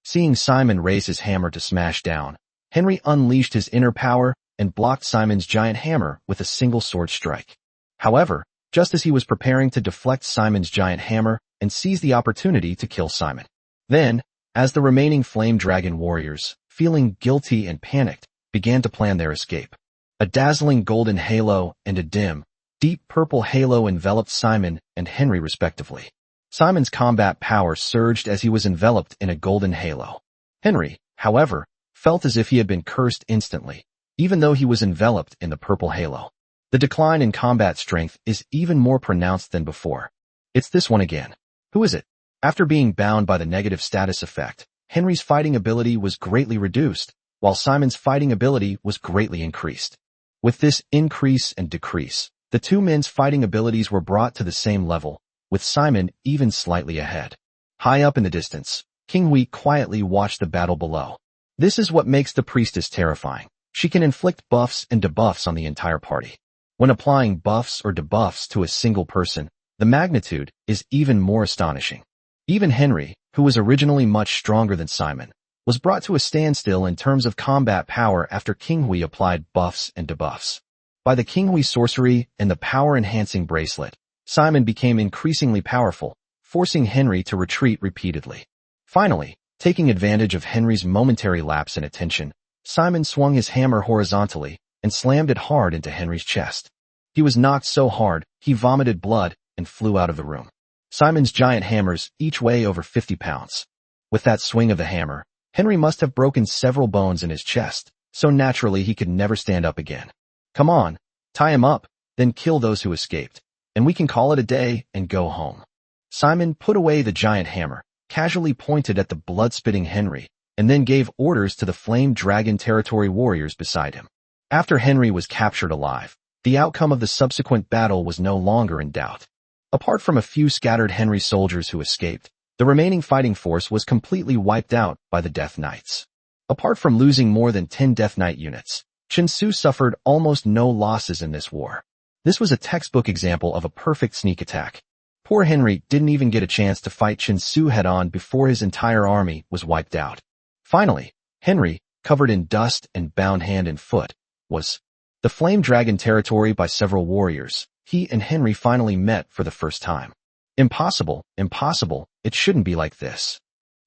Seeing Simon raise his hammer to smash down, Henry unleashed his inner power and blocked Simon's giant hammer with a single sword strike. However, just as he was preparing to deflect Simon's giant hammer and seize the opportunity to kill Simon. Then, as the remaining Flame Dragon warriors, feeling guilty and panicked, began to plan their escape. A dazzling golden halo and a dim, deep purple halo enveloped Simon and Henry respectively. Simon's combat power surged as he was enveloped in a golden halo. Henry, however, felt as if he had been cursed instantly, even though he was enveloped in the purple halo. The decline in combat strength is even more pronounced than before. It's this one again. Who is it? After being bound by the negative status effect, Henry's fighting ability was greatly reduced, while Simon's fighting ability was greatly increased. With this increase and decrease, the two men's fighting abilities were brought to the same level, with Simon even slightly ahead. High up in the distance, King Hui quietly watched the battle below. This is what makes the priestess terrifying. She can inflict buffs and debuffs on the entire party. When applying buffs or debuffs to a single person, the magnitude is even more astonishing. Even Henry, who was originally much stronger than Simon, was brought to a standstill in terms of combat power after King Hui applied buffs and debuffs. By the King Hui sorcery and the power-enhancing bracelet, Simon became increasingly powerful, forcing Henry to retreat repeatedly. Finally, taking advantage of Henry's momentary lapse in attention, Simon swung his hammer horizontally and slammed it hard into Henry's chest. He was knocked so hard, he vomited blood and flew out of the room. Simon's giant hammers each weigh over 50 pounds. With that swing of the hammer, Henry must have broken several bones in his chest, so naturally he could never stand up again. Come on, tie him up, then kill those who escaped, and we can call it a day and go home. Simon put away the giant hammer, casually pointed at the blood-spitting Henry, and then gave orders to the Flame Dragon Territory warriors beside him. After Henry was captured alive, the outcome of the subsequent battle was no longer in doubt. Apart from a few scattered Henry soldiers who escaped, the remaining fighting force was completely wiped out by the Death Knights. Apart from losing more than 10 Death Knight units, Chen Su suffered almost no losses in this war. This was a textbook example of a perfect sneak attack. Poor Henry didn't even get a chance to fight Chen Su head-on before his entire army was wiped out. Finally, Henry, covered in dust and bound hand and foot, was the Flame Dragon Territory by several warriors. He and Henry finally met for the first time. Impossible, impossible, it shouldn't be like this.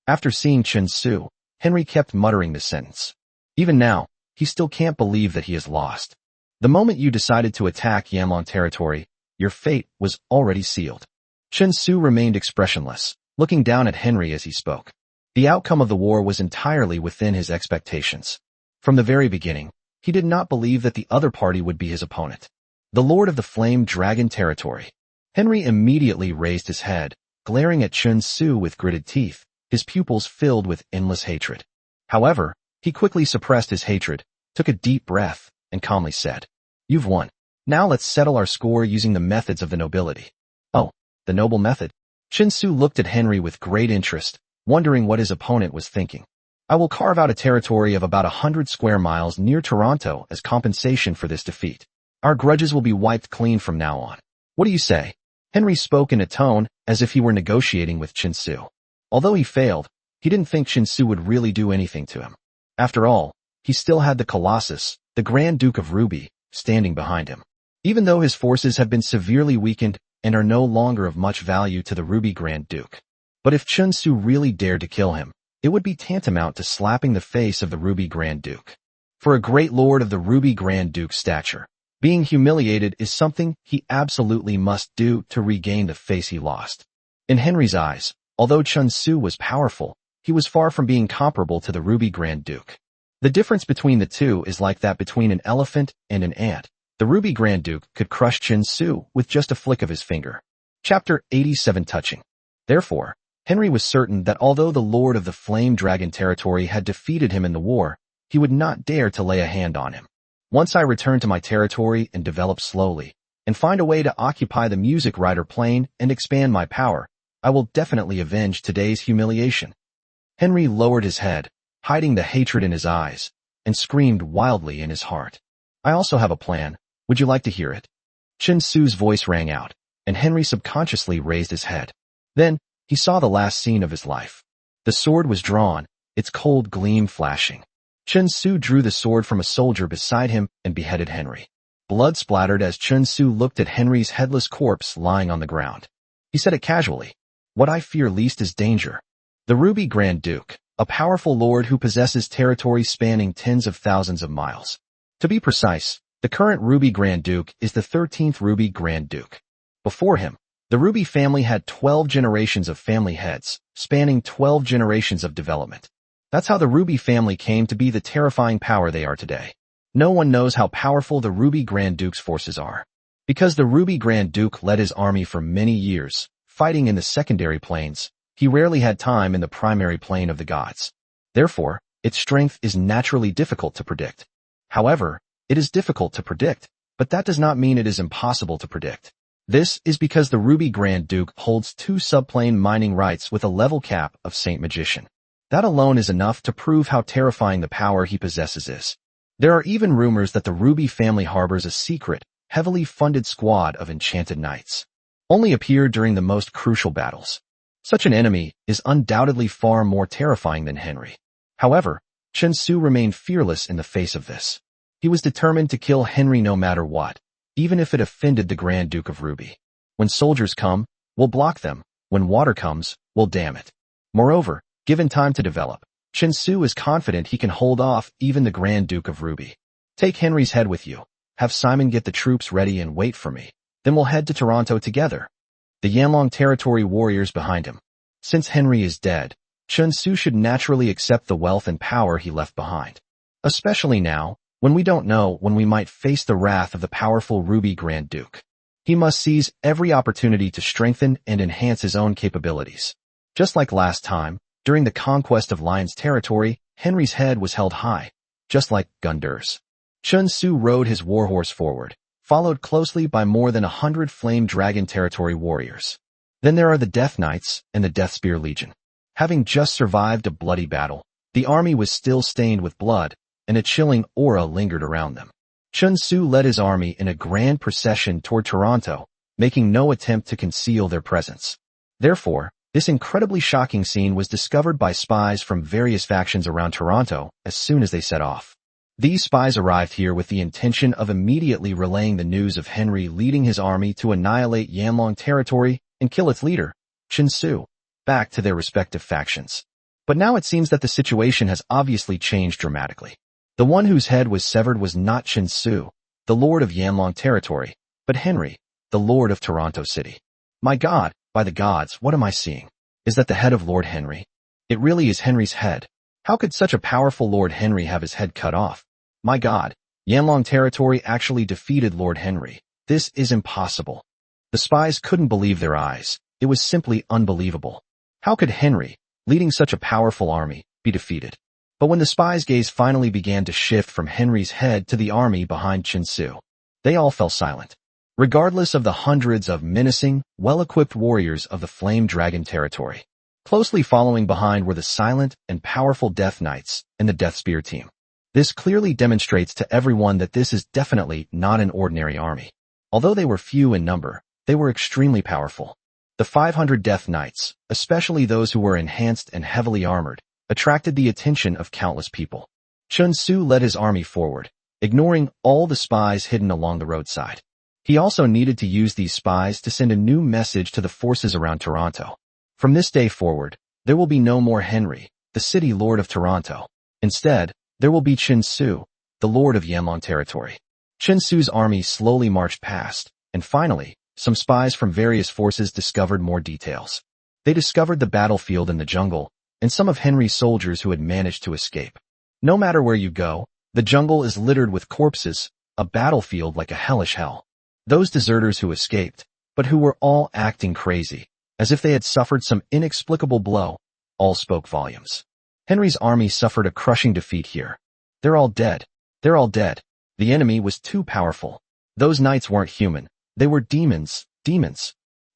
After seeing Chen Su, Henry kept muttering this sentence. Even now, he still can't believe that he has lost. The moment you decided to attack Yanlong territory, your fate was already sealed. Chen Su remained expressionless, looking down at Henry as he spoke. The outcome of the war was entirely within his expectations. From the very beginning, he did not believe that the other party would be his opponent. The Lord of the Flame Dragon Territory. Henry immediately raised his head, glaring at Chen Su with gritted teeth, his pupils filled with endless hatred. However, he quickly suppressed his hatred, took a deep breath, and calmly said, "You've won. Now let's settle our score using the methods of the nobility." "Oh, the noble method?" Chen Su looked at Henry with great interest, wondering what his opponent was thinking. "I will carve out a territory of about 100 square miles near Toronto as compensation for this defeat. Our grudges will be wiped clean from now on. What do you say?" Henry spoke in a tone as if he were negotiating with Chen Su. Although he failed, he didn't think Chen Su would really do anything to him. After all, he still had the Colossus, the Grand Duke of Ruby, standing behind him. Even though his forces have been severely weakened and are no longer of much value to the Ruby Grand Duke. But if Chen Su really dared to kill him, it would be tantamount to slapping the face of the Ruby Grand Duke. For a great lord of the Ruby Grand Duke's stature, being humiliated is something he absolutely must do to regain the face he lost. In Henry's eyes, although Chen Su was powerful, he was far from being comparable to the Ruby Grand Duke. The difference between the two is like that between an elephant and an ant. The Ruby Grand Duke could crush Chen Su with just a flick of his finger. Chapter 87 Touching. Therefore, Henry was certain that although the Lord of the Flame Dragon Territory had defeated him in the war, he would not dare to lay a hand on him. Once I return to my territory and develop slowly, and find a way to occupy the Music Rider Plain and expand my power, I will definitely avenge today's humiliation. Henry lowered his head, hiding the hatred in his eyes, and screamed wildly in his heart. "I also have a plan. Would you like to hear it?" Chen Su's voice rang out, and Henry subconsciously raised his head. Then, he saw the last scene of his life. The sword was drawn, its cold gleam flashing. Chen Su drew the sword from a soldier beside him and beheaded Henry. Blood splattered as Chen Su looked at Henry's headless corpse lying on the ground. He said it casually. "What I fear least is danger. The Ruby Grand Duke, a powerful lord who possesses territory spanning tens of thousands of miles. To be precise, the current Ruby Grand Duke is the 13th Ruby Grand Duke. Before him, the Ruby family had 12 generations of family heads, spanning 12 generations of development. That's how the Ruby family came to be the terrifying power they are today. No one knows how powerful the Ruby Grand Duke's forces are. Because the Ruby Grand Duke led his army for many years, fighting in the secondary planes, He rarely had time in the primary plane of the gods. Therefore, its strength is naturally difficult to predict. However, it is difficult to predict, but that does not mean it is impossible to predict. This is because the Ruby Grand Duke holds 2 subplane mining rights with a level cap of Saint Magician. That alone is enough to prove how terrifying the power he possesses is. There are even rumors that the Ruby family harbors a secret, heavily funded squad of enchanted knights. Only appear during the most crucial battles. Such an enemy is undoubtedly far more terrifying than Henry. However, Chen Su remained fearless in the face of this. He was determined to kill Henry no matter what, even if it offended the Grand Duke of Ruby. When soldiers come, we'll block them. When water comes, we'll dam it. Moreover, given time to develop, Chen Su is confident he can hold off even the Grand Duke of Ruby. Take Henry's head with you. Have Simon get the troops ready and wait for me. Then we'll head to Toronto together. The Yanlong territory warriors behind him. Since Henry is dead, Chen Su should naturally accept the wealth and power he left behind. Especially now, when we don't know when we might face the wrath of the powerful Ruby Grand Duke. He must seize every opportunity to strengthen and enhance his own capabilities. Just like last time, during the conquest of Lion's territory, Henry's head was held high, just like Gundur's. Chen Su rode his warhorse forward, followed closely by more than 100 Flame Dragon territory warriors. Then there are the Death Knights and the Deathspear Legion. Having just survived a bloody battle, the army was still stained with blood, and a chilling aura lingered around them. Chen Su led his army in a grand procession toward Toronto, making no attempt to conceal their presence. Therefore, this incredibly shocking scene was discovered by spies from various factions around Toronto as soon as they set off. These spies arrived here with the intention of immediately relaying the news of Henry leading his army to annihilate Yanlong territory and kill its leader, Chen Su, back to their respective factions. But now it seems that the situation has obviously changed dramatically. The one whose head was severed was not Chen Su, the lord of Yanlong territory, but Henry, the lord of Toronto City. My God, by the gods, what am I seeing? Is that the head of Lord Henry? It really is Henry's head. How could such a powerful Lord Henry have his head cut off? My God, Yanlong territory actually defeated Lord Henry. This is impossible. The spies couldn't believe their eyes. It was simply unbelievable. How could Henry, leading such a powerful army, be defeated? But when the spies' gaze finally began to shift from Henry's head to the army behind Chen Su, they all fell silent. Regardless of the hundreds of menacing, well-equipped warriors of the Flame Dragon territory. Closely following behind were the silent and powerful Death Knights and the Deathspear team. This clearly demonstrates to everyone that this is definitely not an ordinary army. Although they were few in number, they were extremely powerful. The 500 Death Knights, especially those who were enhanced and heavily armored, attracted the attention of countless people. Chen Su led his army forward, ignoring all the spies hidden along the roadside. He also needed to use these spies to send a new message to the forces around Toronto. From this day forward, there will be no more Henry, the city lord of Toronto. Instead, there will be Chen Su, the lord of Yanlong territory. Chen Su's army slowly marched past, and finally, some spies from various forces discovered more details. They discovered the battlefield in the jungle, and some of Henry's soldiers who had managed to escape. No matter where you go, the jungle is littered with corpses, a battlefield like a hellish hell. Those deserters who escaped, but who were all acting crazy, as if they had suffered some inexplicable blow, all spoke volumes. Henry's army suffered a crushing defeat here. They're all dead. They're all dead. The enemy was too powerful. Those knights weren't human. They were demons.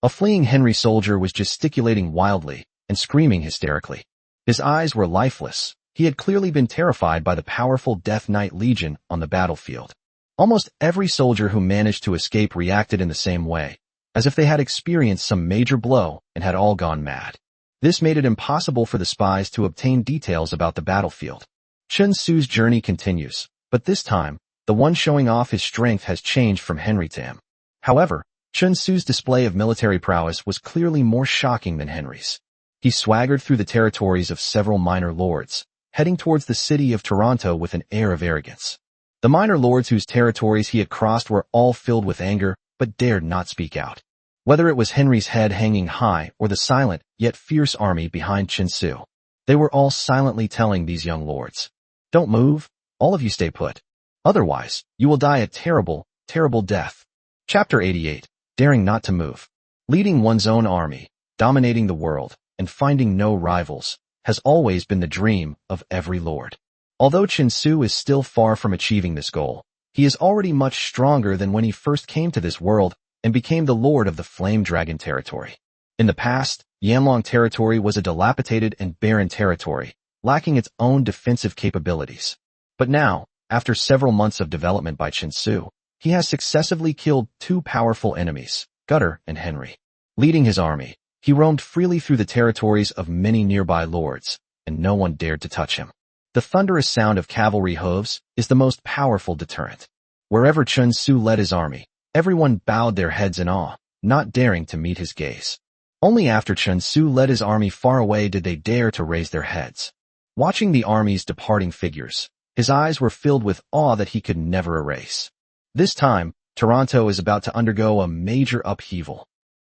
A fleeing Henry soldier was gesticulating wildly and screaming hysterically. His eyes were lifeless. He had clearly been terrified by the powerful Death Knight Legion on the battlefield. Almost every soldier who managed to escape reacted in the same way, as if they had experienced some major blow and had all gone mad. This made it impossible for the spies to obtain details about the battlefield. Chen Su's journey continues, but this time, the one showing off his strength has changed from Henry to him. However, Chen Su's display of military prowess was clearly more shocking than Henry's. He swaggered through the territories of several minor lords, heading towards the city of Toronto with an air of arrogance. The minor lords whose territories he had crossed were all filled with anger, but dared not speak out. Whether it was Henry's head hanging high or the silent, yet fierce army behind Chen Su, they were all silently telling these young lords, "Don't move, all of you stay put. Otherwise, you will die a terrible, terrible death." Chapter 88. Daring not to move. Leading one's own army, dominating the world, and finding no rivals has always been the dream of every lord. Although Chen Su is still far from achieving this goal, he is already much stronger than when he first came to this world and became the lord of the Flame Dragon territory. In the past, Yanlong territory was a dilapidated and barren territory, lacking its own defensive capabilities. But now, after several months of development by Chen Su, he has successively killed two powerful enemies, Gutter and Henry. Leading his army, he roamed freely through the territories of many nearby lords, and no one dared to touch him. The thunderous sound of cavalry hooves is the most powerful deterrent. Wherever Chen Su led his army, everyone bowed their heads in awe, not daring to meet his gaze. Only after Chen Su led his army far away did they dare to raise their heads. Watching the army's departing figures, his eyes were filled with awe that he could never erase. This time, Toronto is about to undergo a major upheaval.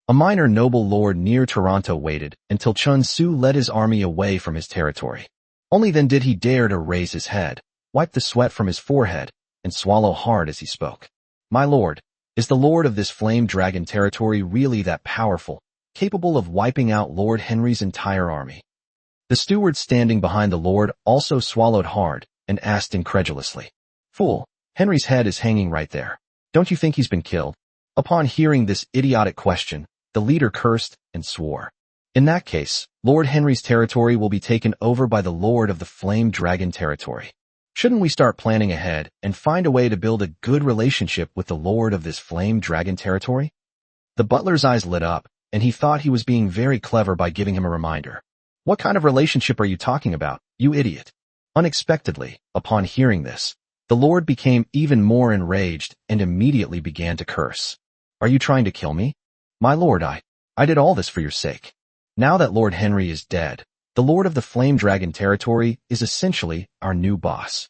A minor noble lord near Toronto waited until Chen Su led his army away from his territory. Only then did he dare to raise his head, wipe the sweat from his forehead, and swallow hard as he spoke. "My lord, is the lord of this Flame Dragon territory really that powerful, capable of wiping out Lord Henry's entire army?" The steward standing behind the lord also swallowed hard and asked incredulously, "Fool, Henry's head is hanging right there. Don't you think he's been killed?" Upon hearing this idiotic question, the leader cursed and swore. "In that case, Lord Henry's territory will be taken over by the Lord of the Flame Dragon territory. Shouldn't we start planning ahead and find a way to build a good relationship with the Lord of this Flame Dragon territory?" The butler's eyes lit up, and he thought he was being very clever by giving him a reminder. "What kind of relationship are you talking about, you idiot?" Unexpectedly, upon hearing this, the Lord became even more enraged and immediately began to curse. "Are you trying to kill me? My lord, I did all this for your sake. Now that Lord Henry is dead, the Lord of the Flame Dragon territory is essentially our new boss.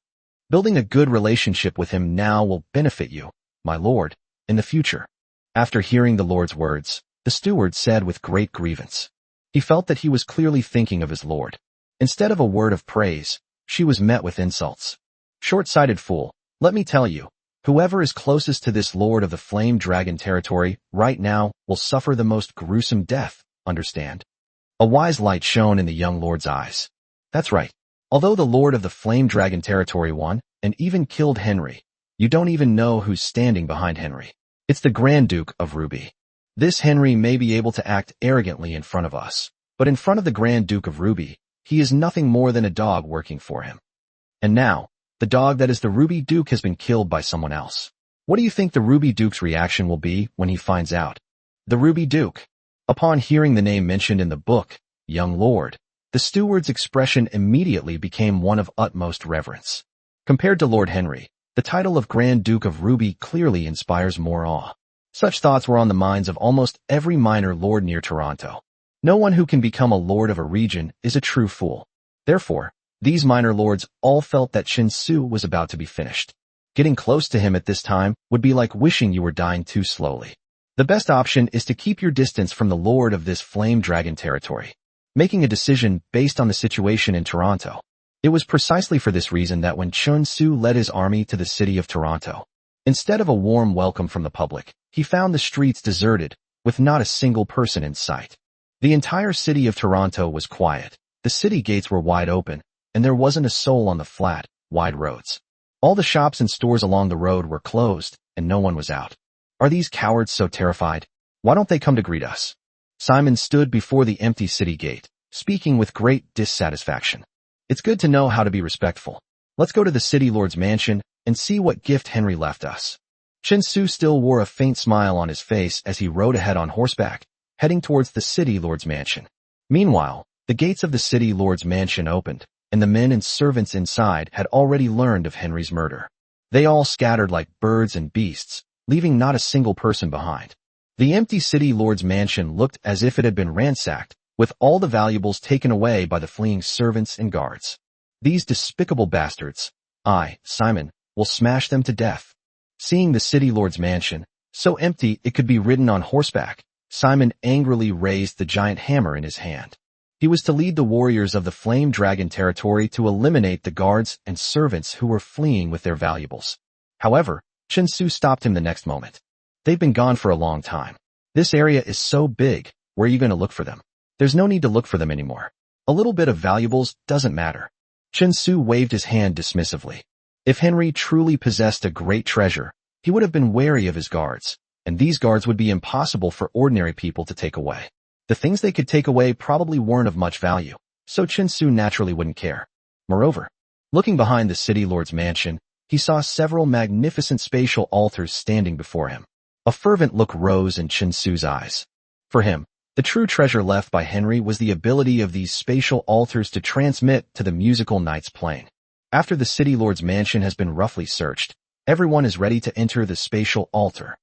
Building a good relationship with him now will benefit you, my lord, in the future." After hearing the Lord's words, the steward said with great grievance. He felt that he was clearly thinking of his lord. Instead of a word of praise, she was met with insults. "Short-sighted fool, let me tell you, whoever is closest to this Lord of the Flame Dragon territory right now will suffer the most gruesome death, understand?" A wise light shone in the young lord's eyes. "That's right. Although the Lord of the Flame Dragon territory won, and even killed Henry, you don't even know who's standing behind Henry. It's the Grand Duke of Ruby. This Henry may be able to act arrogantly in front of us, but in front of the Grand Duke of Ruby, he is nothing more than a dog working for him. And now, the dog that is the Ruby Duke has been killed by someone else. What do you think the Ruby Duke's reaction will be when he finds out?" The Ruby Duke. Upon hearing the name mentioned in the book, Young Lord, the steward's expression immediately became one of utmost reverence. Compared to Lord Henry, the title of Grand Duke of Ruby clearly inspires more awe. Such thoughts were on the minds of almost every minor lord near Toronto. No one who can become a lord of a region is a true fool. Therefore, these minor lords all felt that Chen Su was about to be finished. Getting close to him at this time would be like wishing you were dying too slowly. The best option is to keep your distance from the lord of this Flame Dragon territory, making a decision based on the situation in Toronto. It was precisely for this reason that when Chen Su led his army to the city of Toronto, instead of a warm welcome from the public, he found the streets deserted, with not a single person in sight. The entire city of Toronto was quiet, the city gates were wide open, and there wasn't a soul on the flat, wide roads. All the shops and stores along the road were closed, and no one was out. Are these cowards so terrified? Why don't they come to greet us? Simon stood before the empty city gate, speaking with great dissatisfaction. It's good to know how to be respectful. Let's go to the city lord's mansion and see what gift Henry left us. Chen Su still wore a faint smile on his face as he rode ahead on horseback, heading towards the city lord's mansion. Meanwhile, the gates of the city lord's mansion opened, and the men and servants inside had already learned of Henry's murder. They all scattered like birds and beasts, leaving not a single person behind. The empty city lord's mansion looked as if it had been ransacked, with all the valuables taken away by the fleeing servants and guards. These despicable bastards, I, Simon, will smash them to death. Seeing the city lord's mansion, so empty it could be ridden on horseback, Simon angrily raised the giant hammer in his hand. He was to lead the warriors of the Flame Dragon territory to eliminate the guards and servants who were fleeing with their valuables. However, Chen Su stopped him the next moment. "They've been gone for a long time. This area is so big, where are you going to look for them? There's no need to look for them anymore. A little bit of valuables doesn't matter. Chen Su waved his hand dismissively. If Henry truly possessed a great treasure, he would have been wary of his guards, and these guards would be impossible for ordinary people to take away. The things they could take away probably weren't of much value, so Chen Su naturally wouldn't care. Moreover, looking behind the city lord's mansion, he saw several magnificent spatial altars standing before him. A fervent look rose in Chen Su's eyes. For him, the true treasure left by Henry was the ability of these spatial altars to transmit to the musical nights playing. After the city lord's mansion has been roughly searched, everyone is ready to enter the spatial altar.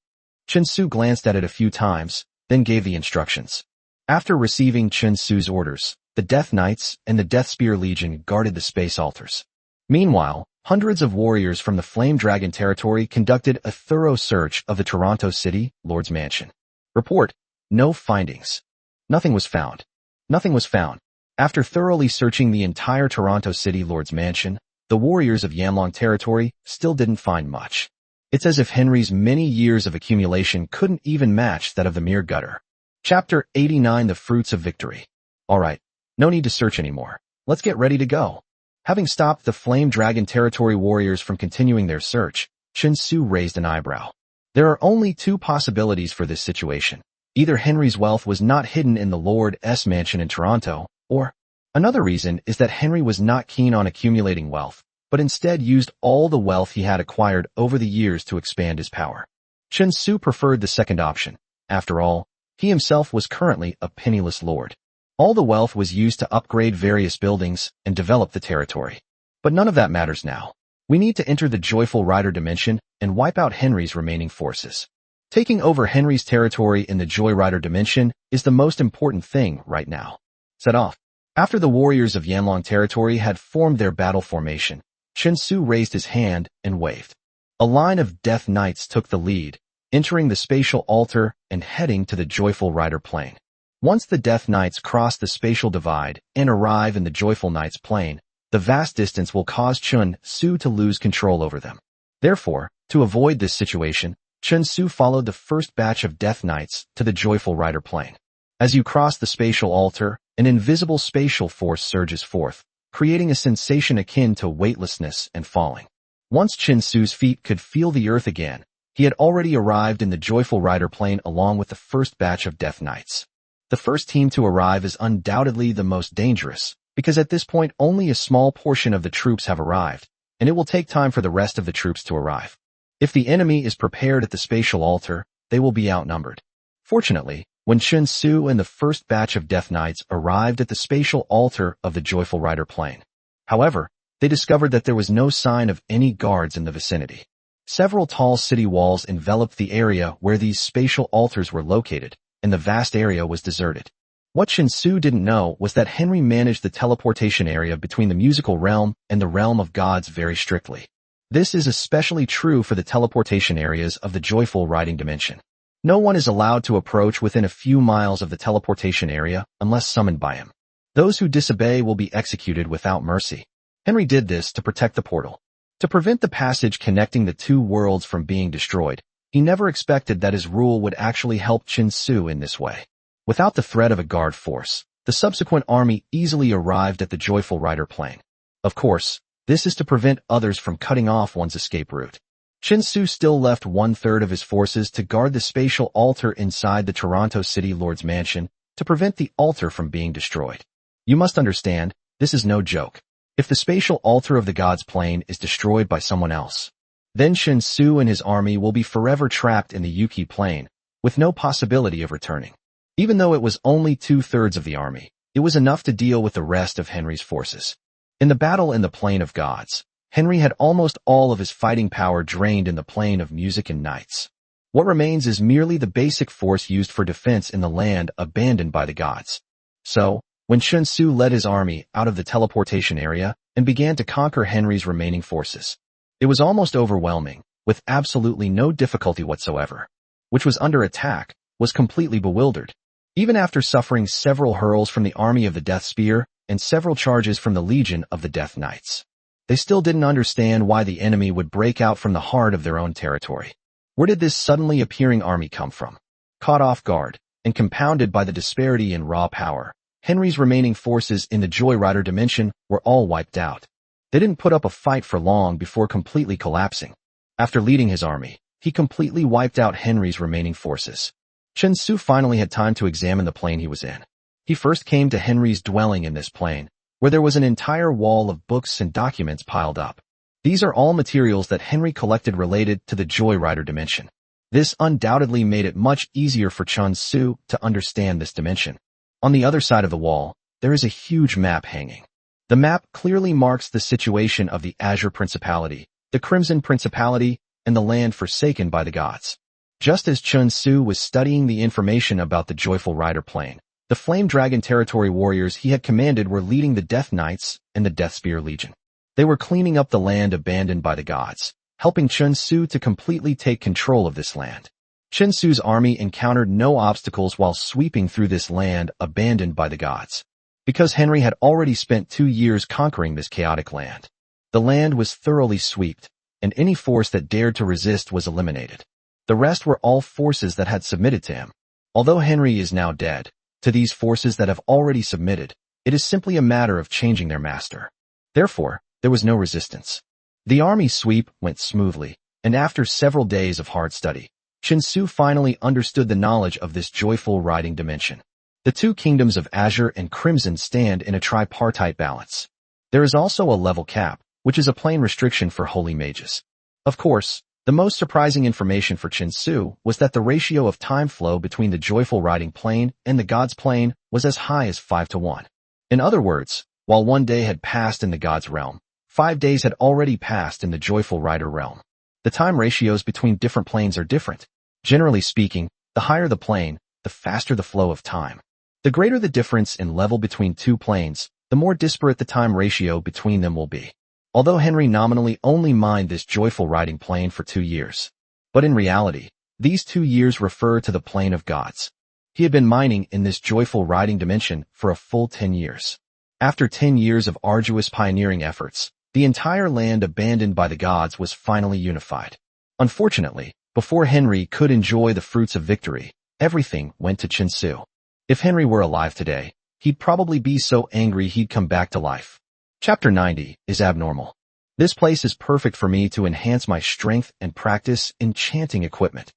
Chen Su glanced at it a few times, then gave the instructions. After receiving Chen Su's orders, the Death Knights and the Death Spear Legion guarded the space altars. Meanwhile, hundreds of warriors from the Flame Dragon territory conducted a thorough search of the Toronto City Lord's Mansion. Report: no findings. Nothing was found. Nothing was found. After thoroughly searching the entire Toronto City Lord's Mansion, the warriors of Yanlong territory still didn't find much. It's as if Henry's many years of accumulation couldn't even match that of the mere gutter. Chapter 89: The Fruits of Victory. Alright, no need to search anymore. Let's get ready to go. Having stopped the Flame Dragon territory warriors from continuing their search, Chen Su raised an eyebrow. There are only two possibilities for this situation. Either Henry's wealth was not hidden in the Lord's mansion in Toronto, or another reason is that Henry was not keen on accumulating wealth, but instead used all the wealth he had acquired over the years to expand his power. Chen Su preferred the second option. After all, he himself was currently a penniless lord. All the wealth was used to upgrade various buildings and develop the territory. But none of that matters now. We need to enter the Joyful Rider dimension and wipe out Henry's remaining forces. Taking over Henry's territory in the Joy Rider dimension is the most important thing right now. Set off. After the warriors of Yanlong territory had formed their battle formation, Chen Su raised his hand and waved. A line of Death Knights took the lead, entering the spatial altar and heading to the Joyful Rider plane. Once the Death Knights cross the spatial divide and arrive in the Joyful Knights plane, the vast distance will cause Chen Su to lose control over them. Therefore, to avoid this situation, Chen Su followed the first batch of Death Knights to the Joyful Rider plane. As you cross the spatial altar, an invisible spatial force surges forth, creating a sensation akin to weightlessness and falling. Once Chen Su's feet could feel the earth again, he had already arrived in the Joyful Rider plane along with the first batch of Death Knights. The first team to arrive is undoubtedly the most dangerous, because at this point only a small portion of the troops have arrived, and it will take time for the rest of the troops to arrive. If the enemy is prepared at the spatial altar, they will be outnumbered. Fortunately, when Chen Su and the first batch of Death Knights arrived at the spatial altar of the Joyful Rider plane, however, they discovered that there was no sign of any guards in the vicinity. Several tall city walls enveloped the area where these spatial altars were located, and the vast area was deserted. What Chen Su didn't know was that Henry managed the teleportation area between the musical realm and the realm of gods very strictly. This is especially true for the teleportation areas of the Joyful Riding dimension. No one is allowed to approach within a few miles of the teleportation area unless summoned by him. Those who disobey will be executed without mercy. Henry did this to protect the portal. To prevent the passage connecting the two worlds from being destroyed, he never expected that his rule would actually help Chen Su in this way. Without the threat of a guard force, the subsequent army easily arrived at the Joyful Rider plane. Of course, this is to prevent others from cutting off one's escape route. Chen Su still left 1/3 of his forces to guard the spatial altar inside the Toronto City Lord's Mansion to prevent the altar from being destroyed. You must understand, this is no joke. If the spatial altar of the God's plane is destroyed by someone else, then Chen Su and his army will be forever trapped in the Yuki plane, with no possibility of returning. Even though it was only 2/3 of the army, it was enough to deal with the rest of Henry's forces. In the battle in the Plane of Gods, Henry had almost all of his fighting power drained in the plane of music and knights. What remains is merely the basic force used for defense in the land abandoned by the gods. So, when Chen Su led his army out of the teleportation area and began to conquer Henry's remaining forces, it was almost overwhelming, with absolutely no difficulty whatsoever. Which was under attack, was completely bewildered. Even after suffering several hurls from the army of the Death Spear and several charges from the Legion of the Death Knights, they still didn't understand why the enemy would break out from the heart of their own territory. Where did this suddenly appearing army come from? Caught off guard, and compounded by the disparity in raw power, Henry's remaining forces in the Joyrider dimension were all wiped out. They didn't put up a fight for long before completely collapsing. After leading his army, he completely wiped out Henry's remaining forces. Chen Su finally had time to examine the plane he was in. He first came to Henry's dwelling in this plane, where there was an entire wall of books and documents piled up. These are all materials that Henry collected related to the Joyrider dimension. This undoubtedly made it much easier for Chen Su to understand this dimension. On the other side of the wall, there is a huge map hanging. The map clearly marks the situation of the Azure Principality, the Crimson Principality, and the land forsaken by the gods. Just as Chen Su was studying the information about the Joyful Rider plane, the Flame Dragon Territory warriors he had commanded were leading the Death Knights and the Deathspear Legion. They were cleaning up the land abandoned by the gods, helping Chen Su to completely take control of this land. Chen Su's army encountered no obstacles while sweeping through this land abandoned by the gods. Because Henry had already spent 2 years conquering this chaotic land, the land was thoroughly swept, and any force that dared to resist was eliminated. The rest were all forces that had submitted to him. Although Henry is now dead, to these forces that have already submitted, it is simply a matter of changing their master. Therefore, there was no resistance. The army sweep went smoothly, and after several days of hard study, Chen Su finally understood the knowledge of this joyful riding dimension. The two kingdoms of Azure and Crimson stand in a tripartite balance. There is also a level cap, which is a plane restriction for holy mages. Of course, the most surprising information for Chen Su was that the ratio of time flow between the joyful riding plane and the god's plane was as high as 5-to-1. In other words, while 1 day had passed in the god's realm, 5 days had already passed in the joyful rider realm. The time ratios between different planes are different. Generally speaking, the higher the plane, the faster the flow of time. The greater the difference in level between two planes, the more disparate the time ratio between them will be. Although Henry nominally only mined this joyful riding plane for 2 years, but in reality, these 2 years refer to the plane of gods. He had been mining in this joyful riding dimension for a full 10 years. After 10 years of arduous pioneering efforts, the entire land abandoned by the gods was finally unified. Unfortunately, before Henry could enjoy the fruits of victory, everything went to Chen Su. If Henry were alive today, he'd probably be so angry he'd come back to life. Chapter 90 is abnormal. This place is perfect for me to enhance my strength and practice enchanting equipment.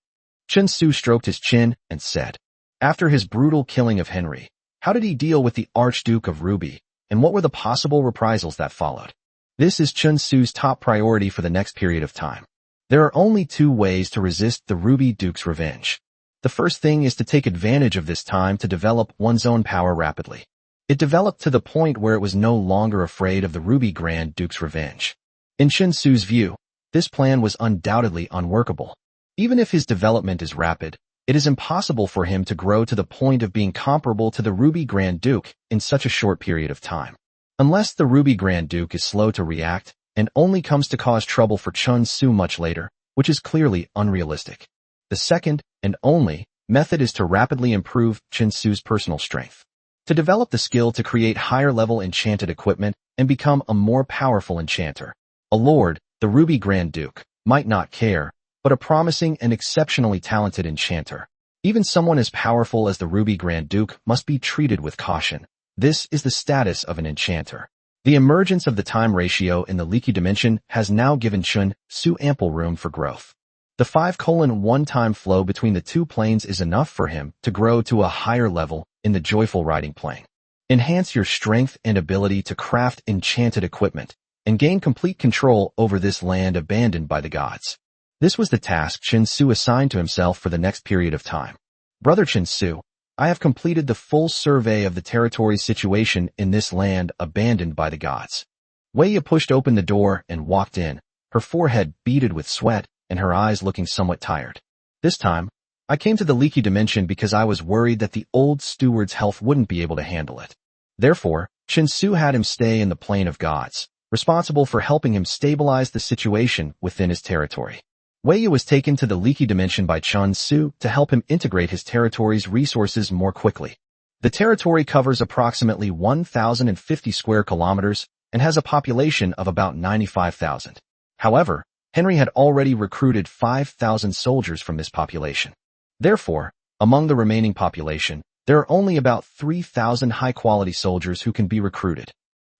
Chen Su stroked his chin and said, after his brutal killing of Henry, how did he deal with the Archduke of Ruby, and what were the possible reprisals that followed? This is Chen Su's top priority for the next period of time. There are only 2 ways to resist the Ruby Duke's revenge. The first thing is to take advantage of this time to develop one's own power rapidly. It developed to the point where it was no longer afraid of the Ruby Grand Duke's revenge. In Chen Su's view, this plan was undoubtedly unworkable. Even if his development is rapid, it is impossible for him to grow to the point of being comparable to the Ruby Grand Duke in such a short period of time. Unless the Ruby Grand Duke is slow to react and only comes to cause trouble for Chen Su much later, which is clearly unrealistic. The second, and only, method is to rapidly improve Chen Su's personal strength. To develop the skill to create higher-level enchanted equipment and become a more powerful enchanter. A lord, the Ruby Grand Duke, might not care, but a promising and exceptionally talented enchanter. Even someone as powerful as the Ruby Grand Duke must be treated with caution. This is the status of an enchanter. The emergence of the time ratio in the leaky dimension has now given Chen Su ample room for growth. The 5:1 time flow between the two planes is enough for him to grow to a higher level in the joyful riding plane. Enhance your strength and ability to craft enchanted equipment and gain complete control over this land abandoned by the gods. This was the task Chen Su assigned to himself for the next period of time. Brother Chen Su, I have completed the full survey of the territory situation in this land abandoned by the gods. Wei Yi pushed open the door and walked in, her forehead beaded with sweat and her eyes looking somewhat tired. This time, I came to the leaky dimension because I was worried that the old steward's health wouldn't be able to handle it. Therefore, Chen Su had him stay in the plane of gods, responsible for helping him stabilize the situation within his territory. Wei Yi was taken to the leaky dimension by Chen Su to help him integrate his territory's resources more quickly. The territory covers approximately 1,050 square kilometers and has a population of about 95,000. However, Henry had already recruited 5,000 soldiers from this population. Therefore, among the remaining population, There are only about 3,000 high-quality soldiers who can be recruited.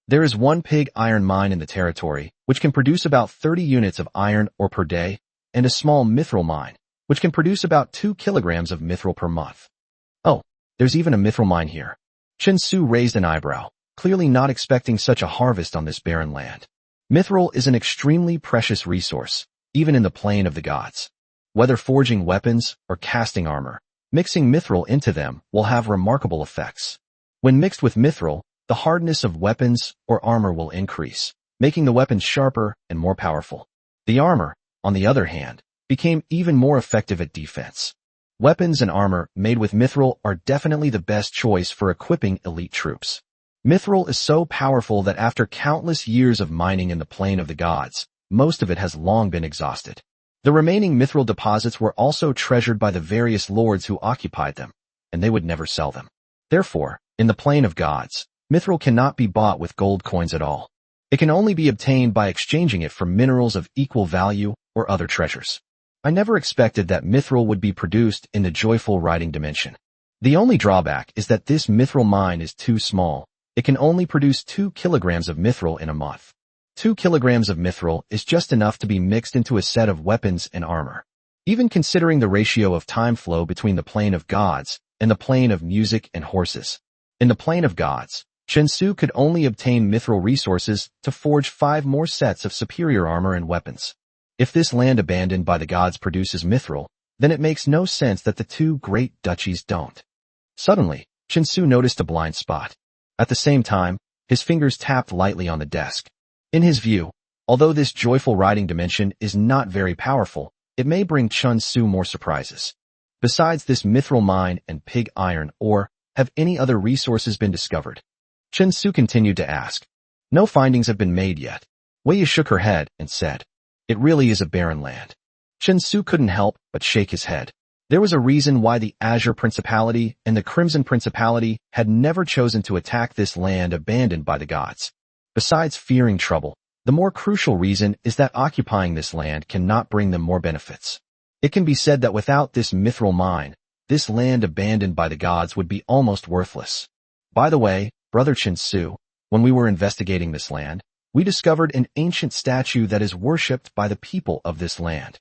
There is one pig iron mine in the territory, which can produce about 30 units of iron ore per day, and a small mithril mine, which can produce about 2 kilograms of mithril per month. Oh, there's even a mithril mine here. Chen Su raised an eyebrow, clearly not expecting such a harvest on this barren land. Mithril is an extremely precious resource, even in the plane of the gods. Whether forging weapons or casting armor, mixing mithril into them will have remarkable effects. When mixed with mithril, the hardness of weapons or armor will increase, making the weapons sharper and more powerful. The armor, on the other hand, became even more effective at defense. Weapons and armor made with mithril are definitely the best choice for equipping elite troops. Mithril is so powerful that after countless years of mining in the plane of the gods, most of it has long been exhausted. The remaining mithril deposits were also treasured by the various lords who occupied them, and they would never sell them. Therefore, in the plane of gods, mithril cannot be bought with gold coins at all. It can only be obtained by exchanging it for minerals of equal value or other treasures. I never expected that mithril would be produced in the joyful riding dimension. The only drawback is that this mithril mine is too small. It can only produce 2 kilograms of mithril in a month. 2 kilograms of mithril is just enough to be mixed into a set of weapons and armor. Even considering the ratio of time flow between the plane of gods and the plane of music and horses. In the plane of gods, Chen Su could only obtain mithril resources to forge 5 more sets of superior armor and weapons. If this land abandoned by the gods produces mithril, then it makes no sense that the 2 great duchies don't. Suddenly, Chen Su noticed a blind spot. At the same time, his fingers tapped lightly on the desk. In his view, although this joyful riding dimension is not very powerful, it may bring Chen Su more surprises. Besides this mithril mine and pig iron ore, have any other resources been discovered? Chen Su continued to ask. No findings have been made yet. Wei Yi shook her head and said, it really is a barren land. Chen Su couldn't help but shake his head. There was a reason why the Azure Principality and the Crimson Principality had never chosen to attack this land abandoned by the gods. Besides fearing trouble, the more crucial reason is that occupying this land cannot bring them more benefits. It can be said that without this mithril mine, this land abandoned by the gods would be almost worthless. By the way, Brother Chen Su, when we were investigating this land, we discovered an ancient statue that is worshipped by the people of this land.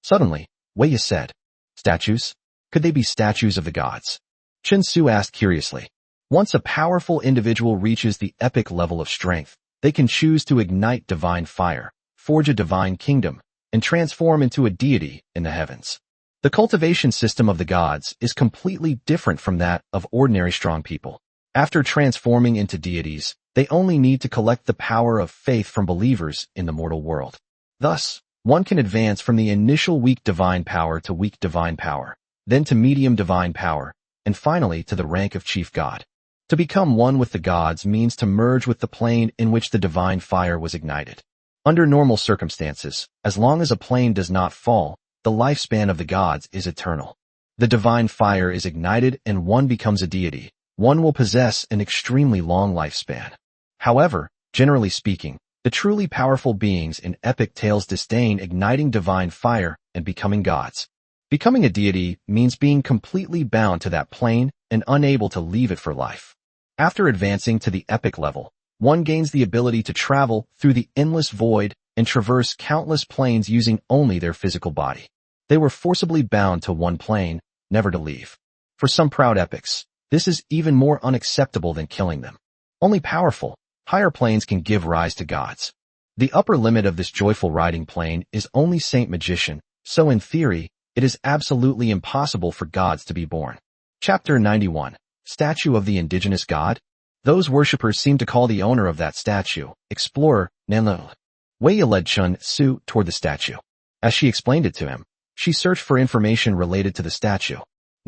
Suddenly, Wei Yi said, statues? Could they be statues of the gods? Chen Su asked curiously. Once a powerful individual reaches the epic level of strength, they can choose to ignite divine fire, forge a divine kingdom, and transform into a deity in the heavens. The cultivation system of the gods is completely different from that of ordinary strong people. After transforming into deities, they only need to collect the power of faith from believers in the mortal world. Thus, one can advance from the initial weak divine power to weak divine power, then to medium divine power, and finally to the rank of chief god. To become one with the gods means to merge with the plane in which the divine fire was ignited. Under normal circumstances, as long as a plane does not fall, the lifespan of the gods is eternal. The divine fire is ignited and one becomes a deity. One will possess an extremely long lifespan. However, generally speaking, the truly powerful beings in epic tales disdain igniting divine fire and becoming gods. Becoming a deity means being completely bound to that plane and unable to leave it for life. After advancing to the epic level, one gains the ability to travel through the endless void and traverse countless planes using only their physical body. They were forcibly bound to one plane, never to leave. For some proud epics, this is even more unacceptable than killing them. Only powerful, higher planes can give rise to gods. The upper limit of this joyful riding plane is only Saint Magician, so in theory, it is absolutely impossible for gods to be born. Chapter 91. Statue of the Indigenous God? Those worshippers seem to call the owner of that statue, Explorer Nanluo. Wei Yi led Chen Su toward the statue. As she explained it to him, she searched for information related to the statue.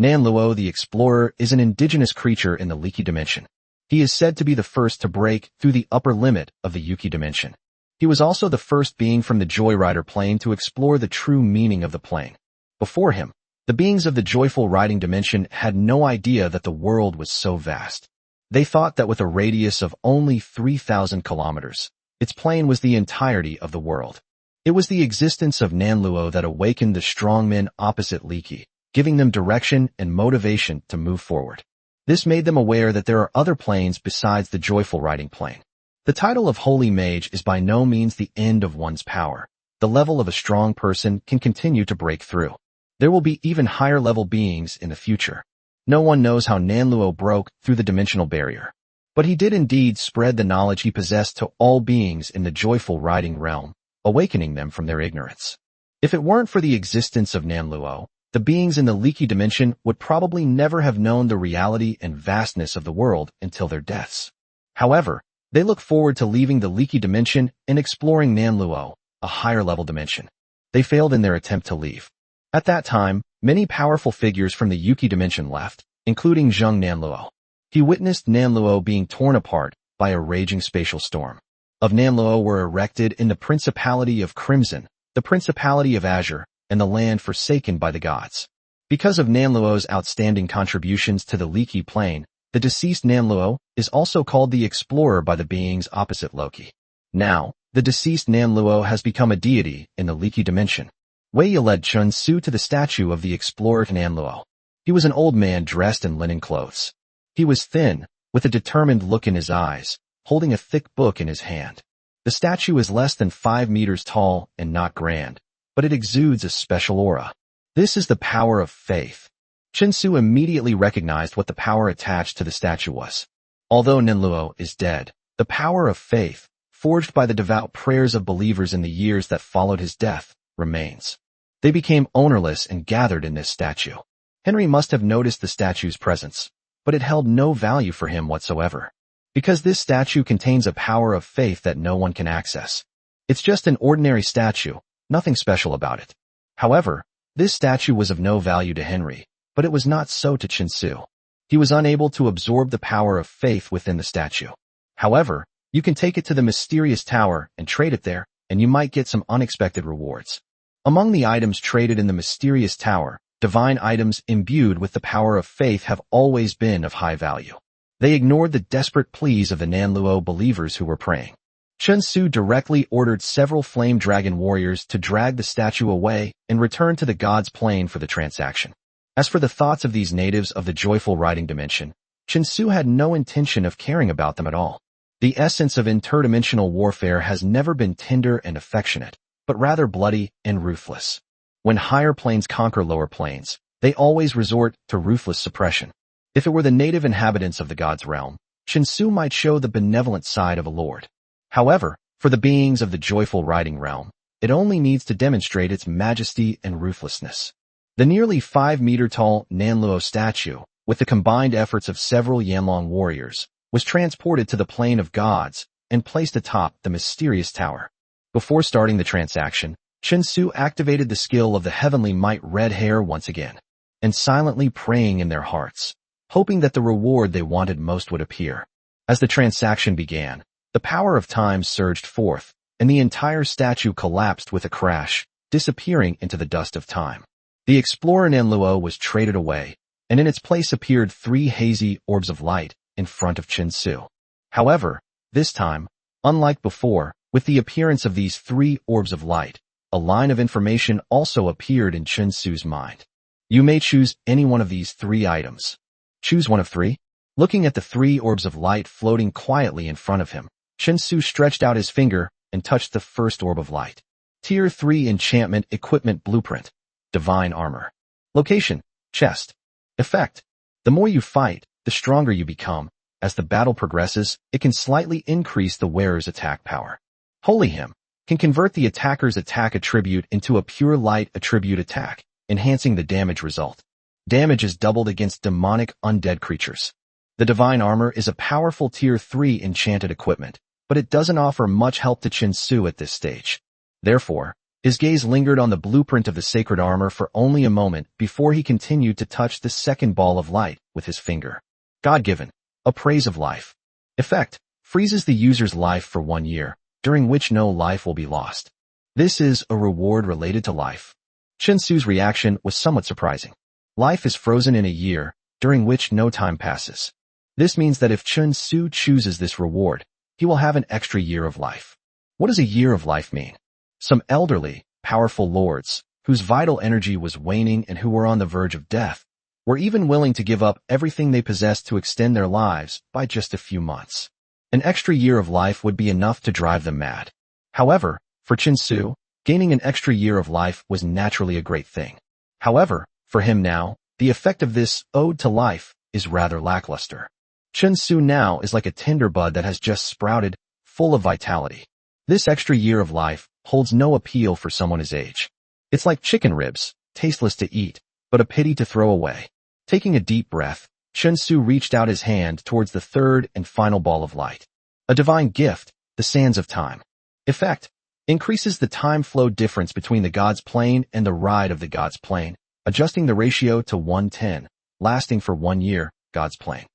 Nanluo the Explorer is an indigenous creature in the Leaky dimension. He is said to be the first to break through the upper limit of the Yuki dimension. He was also the first being from the Joyrider plane to explore the true meaning of the plane. Before him, the beings of the joyful riding dimension had no idea that the world was so vast. They thought that with a radius of only 3,000 kilometers, its plane was the entirety of the world. It was the existence of Nanluo that awakened the strongmen opposite Leaky, giving them direction and motivation to move forward. This made them aware that there are other planes besides the joyful riding plane. The title of Holy Mage is by no means the end of one's power. The level of a strong person can continue to break through. There will be even higher level beings in the future. No one knows how Nanluo broke through the dimensional barrier. But he did indeed spread the knowledge he possessed to all beings in the joyful riding realm, awakening them from their ignorance. If it weren't for the existence of Nanluo, the beings in the leaky dimension would probably never have known the reality and vastness of the world until their deaths. However, they look forward to leaving the leaky dimension and exploring Nanluo, a higher level dimension. They failed in their attempt to leave. At that time, many powerful figures from the Yuki dimension left, including Zheng Nanluo. He witnessed Nanluo being torn apart by a raging spatial storm. Of Nanluo were erected in the Principality of Crimson, the Principality of Azure, and the land forsaken by the gods. Because of Nanluo's outstanding contributions to the leaky plane, the deceased Nanluo is also called the Explorer by the beings opposite Loki. Now, the deceased Nanluo has become a deity in the leaky dimension. Wei Yi led Chun Su to the statue of the Explorer Nanluo. He was an old man dressed in linen clothes. He was thin, with a determined look in his eyes, holding a thick book in his hand. The statue is less than 5 meters tall and not grand, but it exudes a special aura. This is the power of faith. Chun Su immediately recognized what the power attached to the statue was. Although Nanluo is dead, the power of faith, forged by the devout prayers of believers in the years that followed his death, remains. They became ownerless and gathered in this statue. Henry must have noticed the statue's presence, but it held no value for him whatsoever. Because this statue contains a power of faith that no one can access. It's just an ordinary statue, nothing special about it. However, this statue was of no value to Henry, but it was not so to Chun Su. He was unable to absorb the power of faith within the statue. However, you can take it to the mysterious tower and trade it there, and you might get some unexpected rewards. Among the items traded in the mysterious tower, divine items imbued with the power of faith have always been of high value. They ignored the desperate pleas of the Nanluo believers who were praying. Chun Su directly ordered several flame dragon warriors to drag the statue away and return to the god's plane for the transaction. As for the thoughts of these natives of the joyful riding dimension, Chun Su had no intention of caring about them at all. The essence of interdimensional warfare has never been tender and affectionate, but rather bloody and ruthless. When higher planes conquer lower planes, they always resort to ruthless suppression. If it were the native inhabitants of the god's realm, Chun Su might show the benevolent side of a lord. However, for the beings of the joyful riding realm, it only needs to demonstrate its majesty and ruthlessness. The nearly 5-meter-tall Nanluo statue, with the combined efforts of several Yanlong warriors, was transported to the plane of gods and placed atop the mysterious tower. Before starting the transaction, Chun Su activated the skill of the heavenly might red hair once again, and silently praying in their hearts, hoping that the reward they wanted most would appear. As the transaction began, the power of time surged forth, and the entire statue collapsed with a crash, disappearing into the dust of time. The explorer Nanluo was traded away, and in its place appeared 3 hazy orbs of light in front of Chun Su. However, this time, unlike before, with the appearance of these 3 orbs of light, a line of information also appeared in Chun Su's mind. You may choose any one of these 3 items. Choose one of 3. Looking at the 3 orbs of light floating quietly in front of him, Chun Su stretched out his finger and touched the first orb of light. Tier 3 Enchantment Equipment Blueprint. Divine Armor. Location: chest. Effect: the more you fight, the stronger you become. As the battle progresses, it can slightly increase the wearer's attack power. Holy Hymn can convert the attacker's attack attribute into a pure light attribute attack, enhancing the damage result. Damage is doubled against demonic undead creatures. The Divine Armor is a powerful Tier 3 enchanted equipment, but it doesn't offer much help to Chun Su at this stage. Therefore, his gaze lingered on the blueprint of the sacred armor for only a moment before he continued to touch the second ball of light with his finger. God-given, a praise of life. Effect: freezes the user's life for 1 year, during which no life will be lost. This is a reward related to life. Chun Su's reaction was somewhat surprising. Life is frozen in a year, during which no time passes. This means that if Chun Su chooses this reward, he will have an extra year of life. What does a year of life mean? Some elderly, powerful lords, whose vital energy was waning and who were on the verge of death, were even willing to give up everything they possessed to extend their lives by just a few months. An extra year of life would be enough to drive them mad. However, for Chen Su, gaining an extra year of life was naturally a great thing. However, for him now, the effect of this ode to life is rather lackluster. Chen Su now is like a tender bud that has just sprouted, full of vitality. This extra year of life holds no appeal for someone his age. It's like chicken ribs, tasteless to eat, but a pity to throw away. Taking a deep breath, Chen Su reached out his hand towards the third and final ball of light. A divine gift, the sands of time. Effect: increases the time flow difference between the God's plane and the ride of the God's plane, adjusting the ratio to 1:10, lasting for 1 year, God's plane.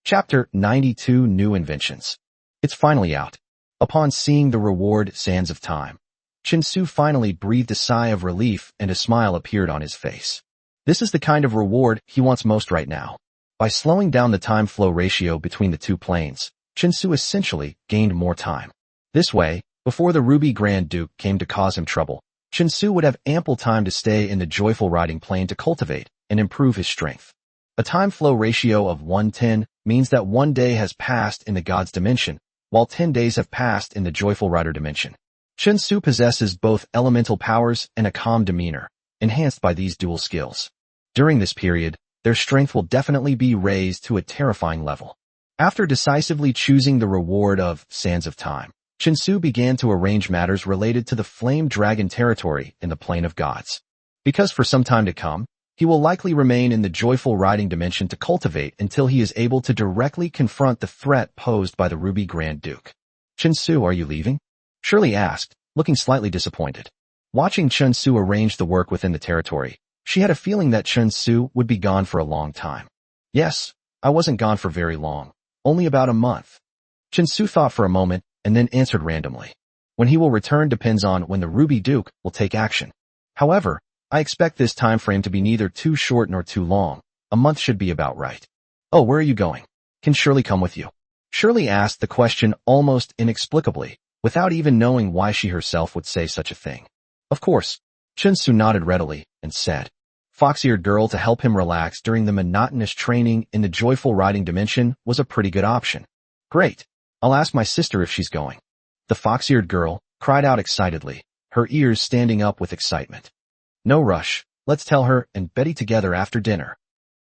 Chapter 92 New Inventions. It's finally out. Upon seeing the reward sands of time, Chen Su finally breathed a sigh of relief and a smile appeared on his face. This is the kind of reward he wants most right now. By slowing down the time flow ratio between the two planes, Chen Su essentially gained more time. This way, before the Ruby Grand Duke came to cause him trouble, Chen Su would have ample time to stay in the joyful riding plane to cultivate and improve his strength. A time flow ratio of 1:10 means that 1 day has passed in the God's dimension, while 10 days have passed in the joyful rider dimension. Chen Su possesses both elemental powers and a calm demeanor, enhanced by these dual skills. During this period, their strength will definitely be raised to a terrifying level. After decisively choosing the reward of Sands of Time, Chen Su began to arrange matters related to the Flame Dragon territory in the Plane of Gods. Because for some time to come, he will likely remain in the joyful riding dimension to cultivate until he is able to directly confront the threat posed by the Ruby Grand Duke. Chen Su, are you leaving? Shirley asked, looking slightly disappointed. Watching Chen Su arrange the work within the territory, she had a feeling that Chen Su would be gone for a long time. Yes, I wasn't gone for very long, only about a month. Chen Su thought for a moment and then answered randomly. When he will return depends on when the Ruby Duke will take action. However, I expect this time frame to be neither too short nor too long. A month should be about right. Oh, where are you going? Can Shirley come with you? Shirley asked the question almost inexplicably, without even knowing why she herself would say such a thing. Of course. Chen Su nodded readily and said, Fox-eared girl to help him relax during the monotonous training in the joyful riding dimension was a pretty good option. Great. I'll ask my sister if she's going. The fox-eared girl cried out excitedly, her ears standing up with excitement. No rush. Let's tell her and Betty together after dinner.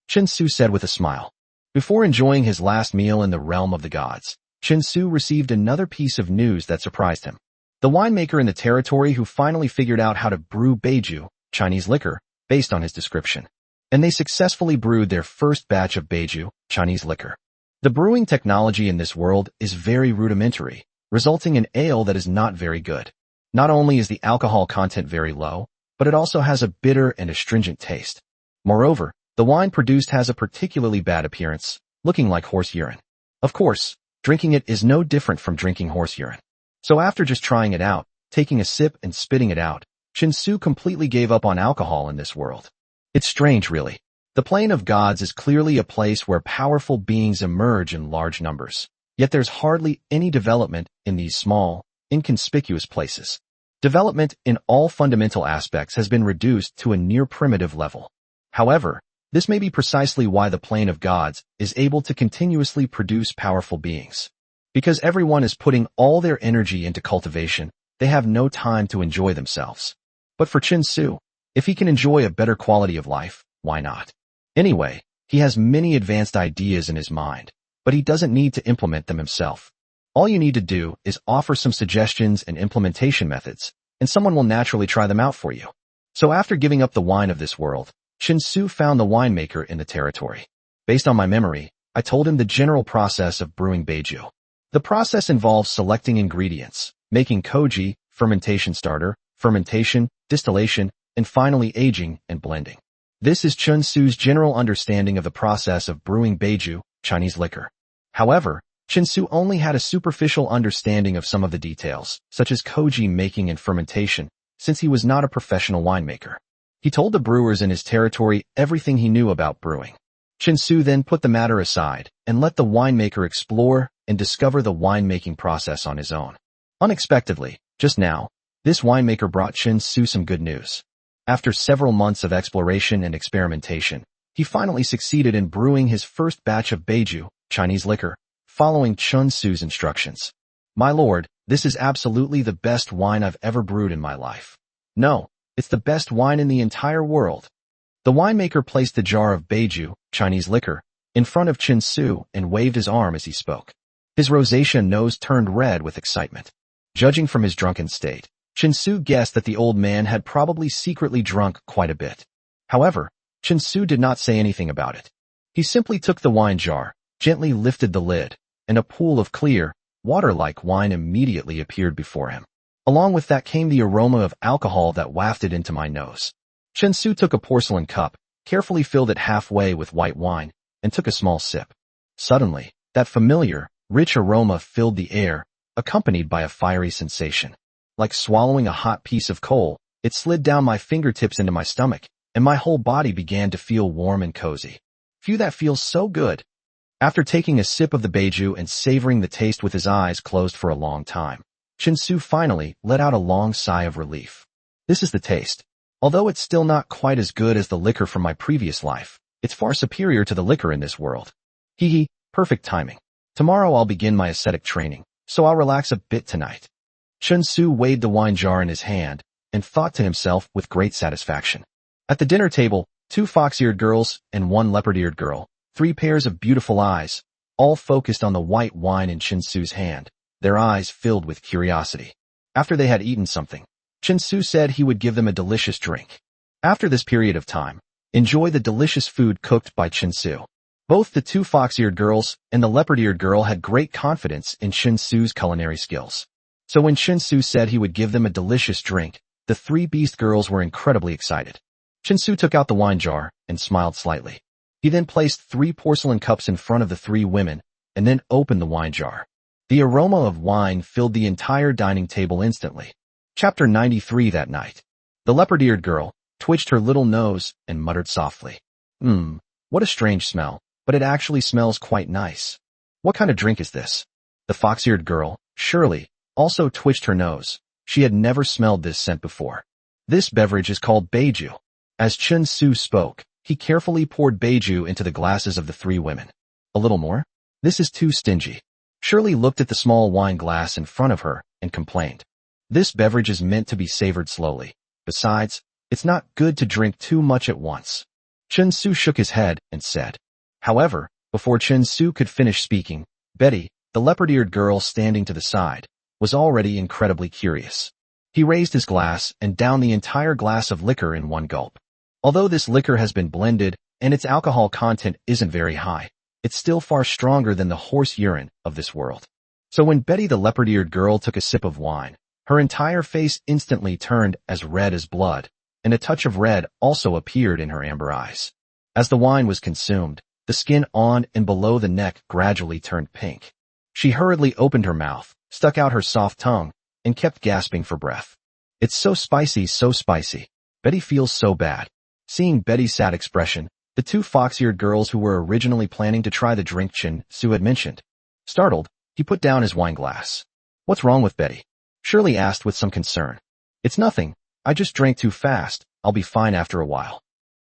Chen Su said with a smile. Before enjoying his last meal in the realm of the gods, Chen Su received another piece of news that surprised him. The winemaker in the territory who finally figured out how to brew Beiju, Chinese liquor, based on his description. And they successfully brewed their first batch of Beiju, Chinese liquor. The brewing technology in this world is very rudimentary, resulting in ale that is not very good. Not only is the alcohol content very low, but it also has a bitter and astringent taste. Moreover, the wine produced has a particularly bad appearance, looking like horse urine. Of course, drinking it is no different from drinking horse urine. So after just trying it out, taking a sip and spitting it out, Chen Su completely gave up on alcohol in this world. It's strange, really. The Plane of Gods is clearly a place where powerful beings emerge in large numbers. Yet there's hardly any development in these small, inconspicuous places. Development in all fundamental aspects has been reduced to a near primitive level. However, this may be precisely why the Plane of Gods is able to continuously produce powerful beings. Because everyone is putting all their energy into cultivation, they have no time to enjoy themselves. But for Chen Su, if he can enjoy a better quality of life, why not? Anyway, he has many advanced ideas in his mind, but he doesn't need to implement them himself. All you need to do is offer some suggestions and implementation methods, and someone will naturally try them out for you. So after giving up the wine of this world, Chen Su found the winemaker in the territory. Based on my memory, I told him the general process of brewing Beiju. The process involves selecting ingredients, making koji, fermentation starter, fermentation, distillation, and finally aging and blending. This is Chen Su's general understanding of the process of brewing Beiju, Chinese liquor. However, Chen Su only had a superficial understanding of some of the details, such as koji making and fermentation, since he was not a professional winemaker. He told the brewers in his territory everything he knew about brewing. Chen Su then put the matter aside and let the winemaker explore and discover the winemaking process on his own. Unexpectedly, just now, this winemaker brought Chen Su some good news. After several months of exploration and experimentation, He finally succeeded in brewing his first batch of Beiju, Chinese liquor, following Chun Su's instructions. My lord, this is absolutely the best wine I've ever brewed in my life. No, it's the best wine in the entire world. The winemaker placed the jar of Beiju, Chinese liquor, in front of Chun Su and waved his arm as he spoke. His rosacea nose turned red with excitement. Judging from his drunken state, Chun Su guessed that the old man had probably secretly drunk quite a bit. However, Chun Su did not say anything about it. He simply took the wine jar, gently lifted the lid, and a pool of clear, water-like wine immediately appeared before him. Along with that came the aroma of alcohol that wafted into my nose. Chun Su took a porcelain cup, carefully filled it halfway with white wine, and took a small sip. Suddenly, that familiar, rich aroma filled the air, accompanied by a fiery sensation. Like swallowing a hot piece of coal, it slid down my fingertips into my stomach, and my whole body began to feel warm and cozy. Phew, that feels so good. After taking a sip of the Beiju and savoring the taste with his eyes closed for a long time, Chun Su finally let out a long sigh of relief. This is the taste. Although it's still not quite as good as the liquor from my previous life, it's far superior to the liquor in this world. Hee hee, perfect timing. Tomorrow I'll begin my ascetic training, so I'll relax a bit tonight. Chun Su weighed the wine jar in his hand and thought to himself with great satisfaction. At the dinner table, 2 fox-eared girls and 1 leopard-eared girl, 3 pairs of beautiful eyes, all focused on the white wine in Chun Su's hand, their eyes filled with curiosity. After they had eaten something, Chun Su said he would give them a delicious drink. After this period of time, enjoy the delicious food cooked by Chun Su. Both the 2 fox-eared girls and the leopard-eared girl had great confidence in Chun Su's culinary skills. So when Chun Su said he would give them a delicious drink, the 3 beast girls were incredibly excited. Chun Su took out the wine jar and smiled slightly. He then placed 3 porcelain cups in front of the 3 women and then opened the wine jar. The aroma of wine filled the entire dining table instantly. Chapter 93 that night. The leopard-eared girl twitched her little nose and muttered softly. What a strange smell, but it actually smells quite nice. What kind of drink is this? The fox-eared girl, Shirley, also twitched her nose. She had never smelled this scent before. This beverage is called Beiju. As Chun Su spoke, he carefully poured Beiju into the glasses of the 3 women. A little more? This is too stingy. Shirley looked at the small wine glass in front of her and complained. This beverage is meant to be savored slowly. Besides, it's not good to drink too much at once. Chun Su shook his head and said. However, before Chun Su could finish speaking, Betty, the leopard-eared girl standing to the side, was already incredibly curious. He raised his glass and downed the entire glass of liquor in one gulp. Although this liquor has been blended and its alcohol content isn't very high, it's still far stronger than the horse urine of this world. So when Betty the leopard-eared girl took a sip of wine, her entire face instantly turned as red as blood, and a touch of red also appeared in her amber eyes. As the wine was consumed, the skin on and below the neck gradually turned pink. She hurriedly opened her mouth, stuck out her soft tongue, and kept gasping for breath. It's so spicy, so spicy. Betty feels so bad. Seeing Betty's sad expression, the 2 fox-eared girls who were originally planning to try the drink Chun Su had mentioned. Startled, he put down his wine glass. What's wrong with Betty? Shirley asked with some concern. It's nothing. I just drank too fast. I'll be fine after a while.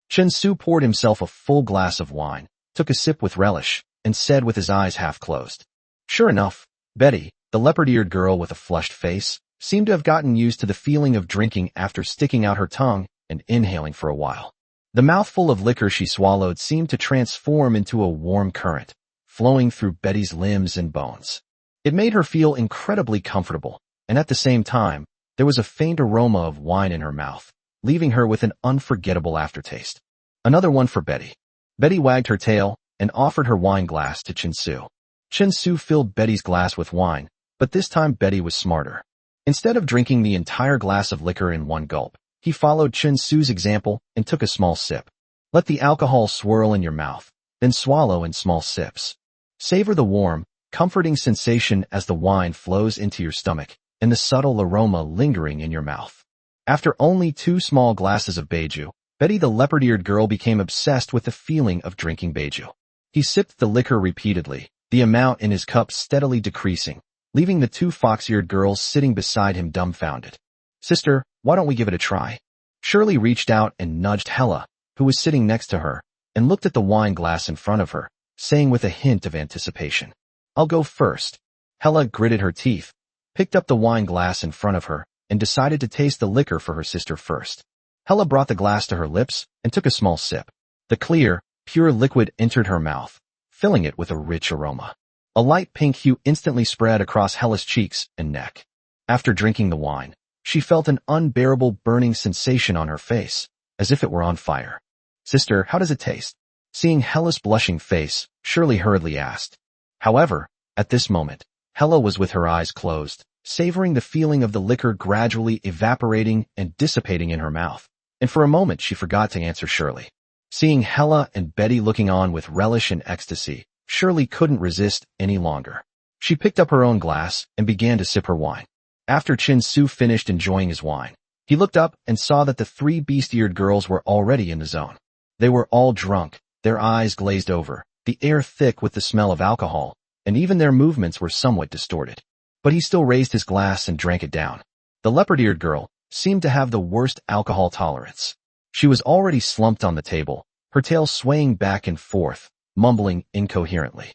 Chun Su poured himself a full glass of wine, took a sip with relish, and said with his eyes half closed. Sure enough, Betty, the leopard-eared girl with a flushed face, seemed to have gotten used to the feeling of drinking after sticking out her tongue and inhaling for a while. The mouthful of liquor she swallowed seemed to transform into a warm current, flowing through Betty's limbs and bones. It made her feel incredibly comfortable, and at the same time, there was a faint aroma of wine in her mouth, leaving her with an unforgettable aftertaste. Another one for Betty. Betty wagged her tail and offered her wine glass to Chun Su. Chun Su filled Betty's glass with wine, but this time Betty was smarter. Instead of drinking the entire glass of liquor in one gulp, he followed Chun Su's example and took a small sip. Let the alcohol swirl in your mouth, then swallow in small sips. Savor the warm, comforting sensation as the wine flows into your stomach and the subtle aroma lingering in your mouth. After only 2 small glasses of Beiju, Betty the leopard-eared girl became obsessed with the feeling of drinking Beiju. He sipped the liquor repeatedly, the amount in his cup steadily decreasing, leaving the 2 fox-eared girls sitting beside him dumbfounded. Sister, why don't we give it a try? Shirley reached out and nudged Hella, who was sitting next to her, and looked at the wine glass in front of her, saying with a hint of anticipation, "I'll go first." Hella gritted her teeth, picked up the wine glass in front of her, and decided to taste the liquor for her sister first. Hella brought the glass to her lips and took a small sip. The clear, pure liquid entered her mouth, filling it with a rich aroma. A light pink hue instantly spread across Hella's cheeks and neck. After drinking the wine, she felt an unbearable burning sensation on her face, as if it were on fire. "Sister, how does it taste?" Seeing Hella's blushing face, Shirley hurriedly asked. However, at this moment, Hella was with her eyes closed, savoring the feeling of the liquor gradually evaporating and dissipating in her mouth, and for a moment she forgot to answer Shirley. Seeing Hella and Betty looking on with relish and ecstasy, Shirley couldn't resist any longer. She picked up her own glass and began to sip her wine. After Chin-Su finished enjoying his wine, he looked up and saw that the three beast-eared girls were already in the zone. They were all drunk, their eyes glazed over, the air thick with the smell of alcohol, and even their movements were somewhat distorted. But he still raised his glass and drank it down. The leopard-eared girl seemed to have the worst alcohol tolerance. She was already slumped on the table, her tail swaying back and forth, mumbling incoherently.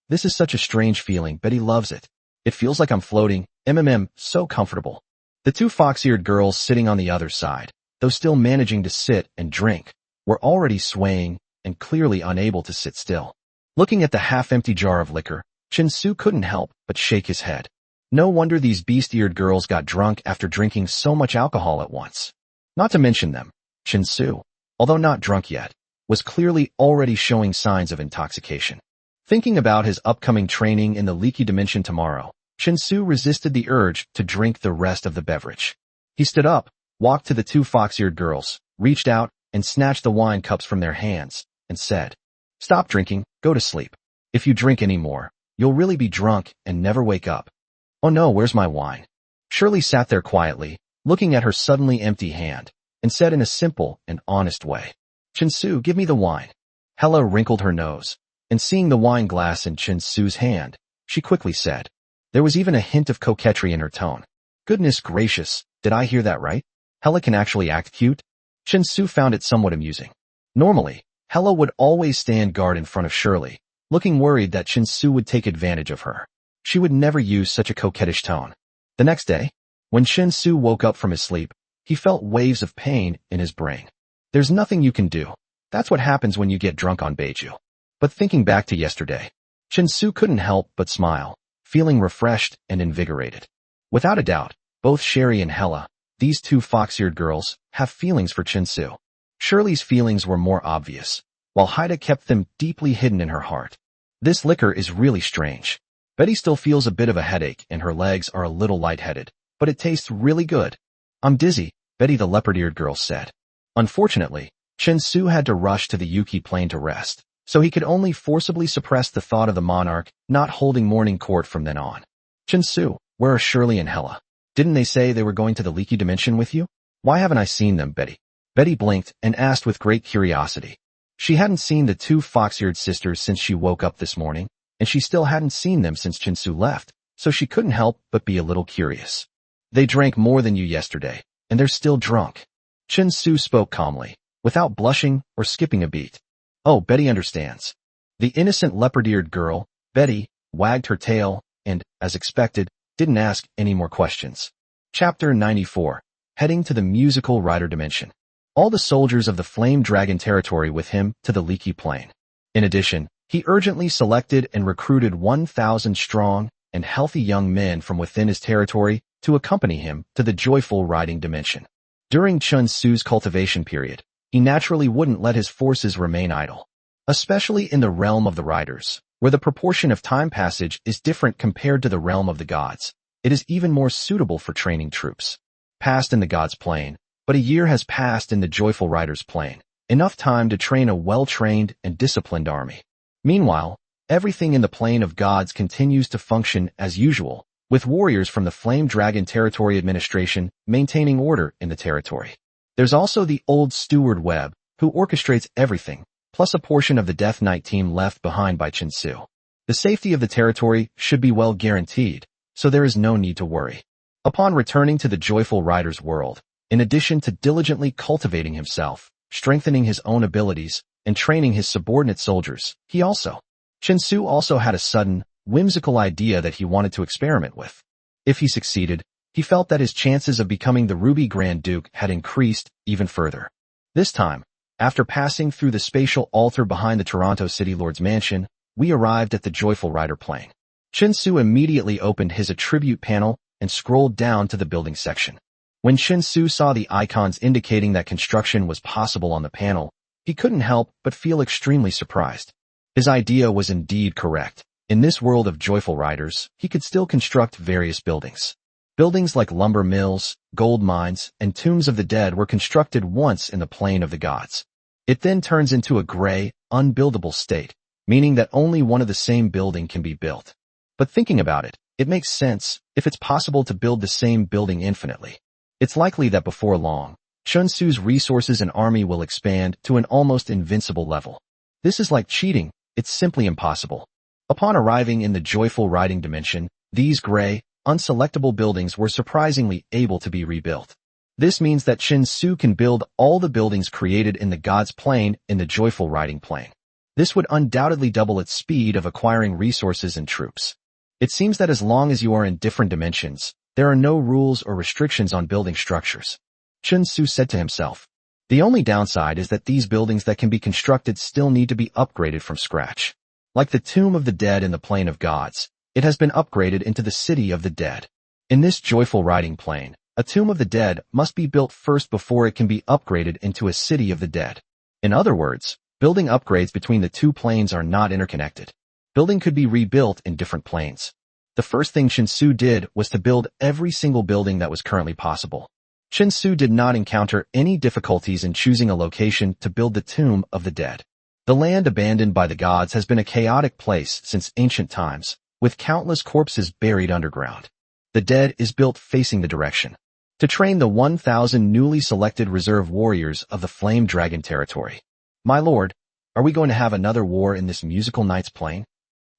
This is such a strange feeling. Betty loves it. It feels like I'm floating, so comfortable." The two fox-eared girls sitting on the other side, though still managing to sit and drink, were already swaying and clearly unable to sit still. Looking at the half-empty jar of liquor, Chin-Su couldn't help but shake his head. No wonder these beast-eared girls got drunk after drinking so much alcohol at once. Not to mention them, Chin-Su, although not drunk yet, was clearly already showing signs of intoxication. Thinking about his upcoming training in the leaky dimension tomorrow, Chin-Su resisted the urge to drink the rest of the beverage. He stood up, walked to the two fox-eared girls, reached out, and snatched the wine cups from their hands, and said, "Stop drinking, go to sleep. If you drink any more, you'll really be drunk and never wake up." "Oh no, where's my wine?" Shirley sat there quietly, looking at her suddenly empty hand, and said in a simple and honest way, "Chin-Su, give me the wine." Hella wrinkled her nose, and seeing the wine glass in Chin-Su's hand, she quickly said, there was even a hint of coquetry in her tone, "Goodness gracious, did I hear that right? Hella can actually act cute?" Chin-Su found it somewhat amusing. Normally, Hella would always stand guard in front of Shirley, looking worried that Chin-Su would take advantage of her. She would never use such a coquettish tone. The next day, when Chin-Su woke up from his sleep, he felt waves of pain in his brain. There's nothing you can do. That's what happens when you get drunk on Beiju. But thinking back to yesterday, Chin-Su couldn't help but smile, feeling refreshed and invigorated. Without a doubt, both Sherry and Hella, these two fox-eared girls, have feelings for Chin-Su. Shirley's feelings were more obvious, while Haida kept them deeply hidden in her heart. This liquor is really strange. Betty still feels a bit of a headache and her legs are a little lightheaded, but it tastes really good. "I'm dizzy," Betty the leopard-eared girl said. Unfortunately, Chin-Su had to rush to the Yuki plane to rest, so he could only forcibly suppress the thought of the monarch not holding morning court from then on. "Chin-Su, where are Shirley and Hella? Didn't they say they were going to the leaky dimension with you? Why haven't I seen them, Betty?" Betty blinked and asked with great curiosity. She hadn't seen the two fox-eared sisters since she woke up this morning, and she still hadn't seen them since Chin-Su left, so she couldn't help but be a little curious. "They drank more than you yesterday, and they're still drunk." Chin-Su spoke calmly, without blushing or skipping a beat. "Oh, Betty understands." The innocent leopard-eared girl, Betty, wagged her tail and, as expected, didn't ask any more questions. Chapter 94. Heading to the musical rider dimension. All the soldiers of the Flame Dragon territory with him to the leaky plane. In addition, he urgently selected and recruited 1,000 strong and healthy young men from within his territory to accompany him to the joyful riding dimension. During Chin-Su's cultivation period, he naturally wouldn't let his forces remain idle. Especially in the realm of the riders, where the proportion of time passage is different compared to the realm of the gods, it is even more suitable for training troops. Passed in the gods' plane, but a year has passed in the joyful riders' plane, enough time to train a well-trained and disciplined army. Meanwhile, everything in the plane of gods continues to function as usual, with warriors from the Flame Dragon Territory Administration maintaining order in the territory. There's also the old Steward Webb, who orchestrates everything, plus a portion of the Death Knight team left behind by Chin-Su. The safety of the territory should be well guaranteed, so there is no need to worry. Upon returning to the joyful rider's world, in addition to diligently cultivating himself, strengthening his own abilities, and training his subordinate soldiers. Chen Su also had a sudden, whimsical idea that he wanted to experiment with. If he succeeded, he felt that his chances of becoming the Ruby Grand Duke had increased even further. This time, after passing through the spatial altar behind the Toronto City Lord's mansion, we arrived at the Joyful Rider Plain. Chen Su immediately opened his attribute panel and scrolled down to the building section. When Chen Su saw the icons indicating that construction was possible on the panel, he couldn't help but feel extremely surprised. His idea was indeed correct. In this world of Joyful Riders, he could still construct various buildings. Buildings like lumber mills, gold mines, and tombs of the dead were constructed once in the plane of the gods. It then turns into a gray, unbuildable state, meaning that only one of the same building can be built. But thinking about it, it makes sense. If it's possible to build the same building infinitely, it's likely that before long, Chen Su's resources and army will expand to an almost invincible level. This is like cheating. It's simply impossible. Upon arriving in the Joyful Riding Dimension, these gray, unselectable buildings were surprisingly able to be rebuilt. This means that Chen Su can build all the buildings created in the God's Plane in the Joyful Riding Plane. This would undoubtedly double its speed of acquiring resources and troops. It seems that as long as you are in different dimensions, there are no rules or restrictions on building structures. Chen Su said to himself. The only downside is that these buildings that can be constructed still need to be upgraded from scratch. Like the Tomb of the Dead in the Plane of Gods, it has been upgraded into the City of the Dead. In this Joyful Riding Plane, a Tomb of the Dead must be built first before it can be upgraded into a City of the Dead. In other words, building upgrades between the two planes are not interconnected. Building could be rebuilt in different planes. The first thing Chen Su did was to build every single building that was currently possible. Chen Su did not encounter any difficulties in choosing a location to build the Tomb of the Dead. The land abandoned by the gods has been a chaotic place since ancient times, with countless corpses buried underground. The Dead is built facing the direction to train the 1,000 newly selected reserve warriors of the Flame Dragon territory. My lord, are we going to have another war in this musical night's plane?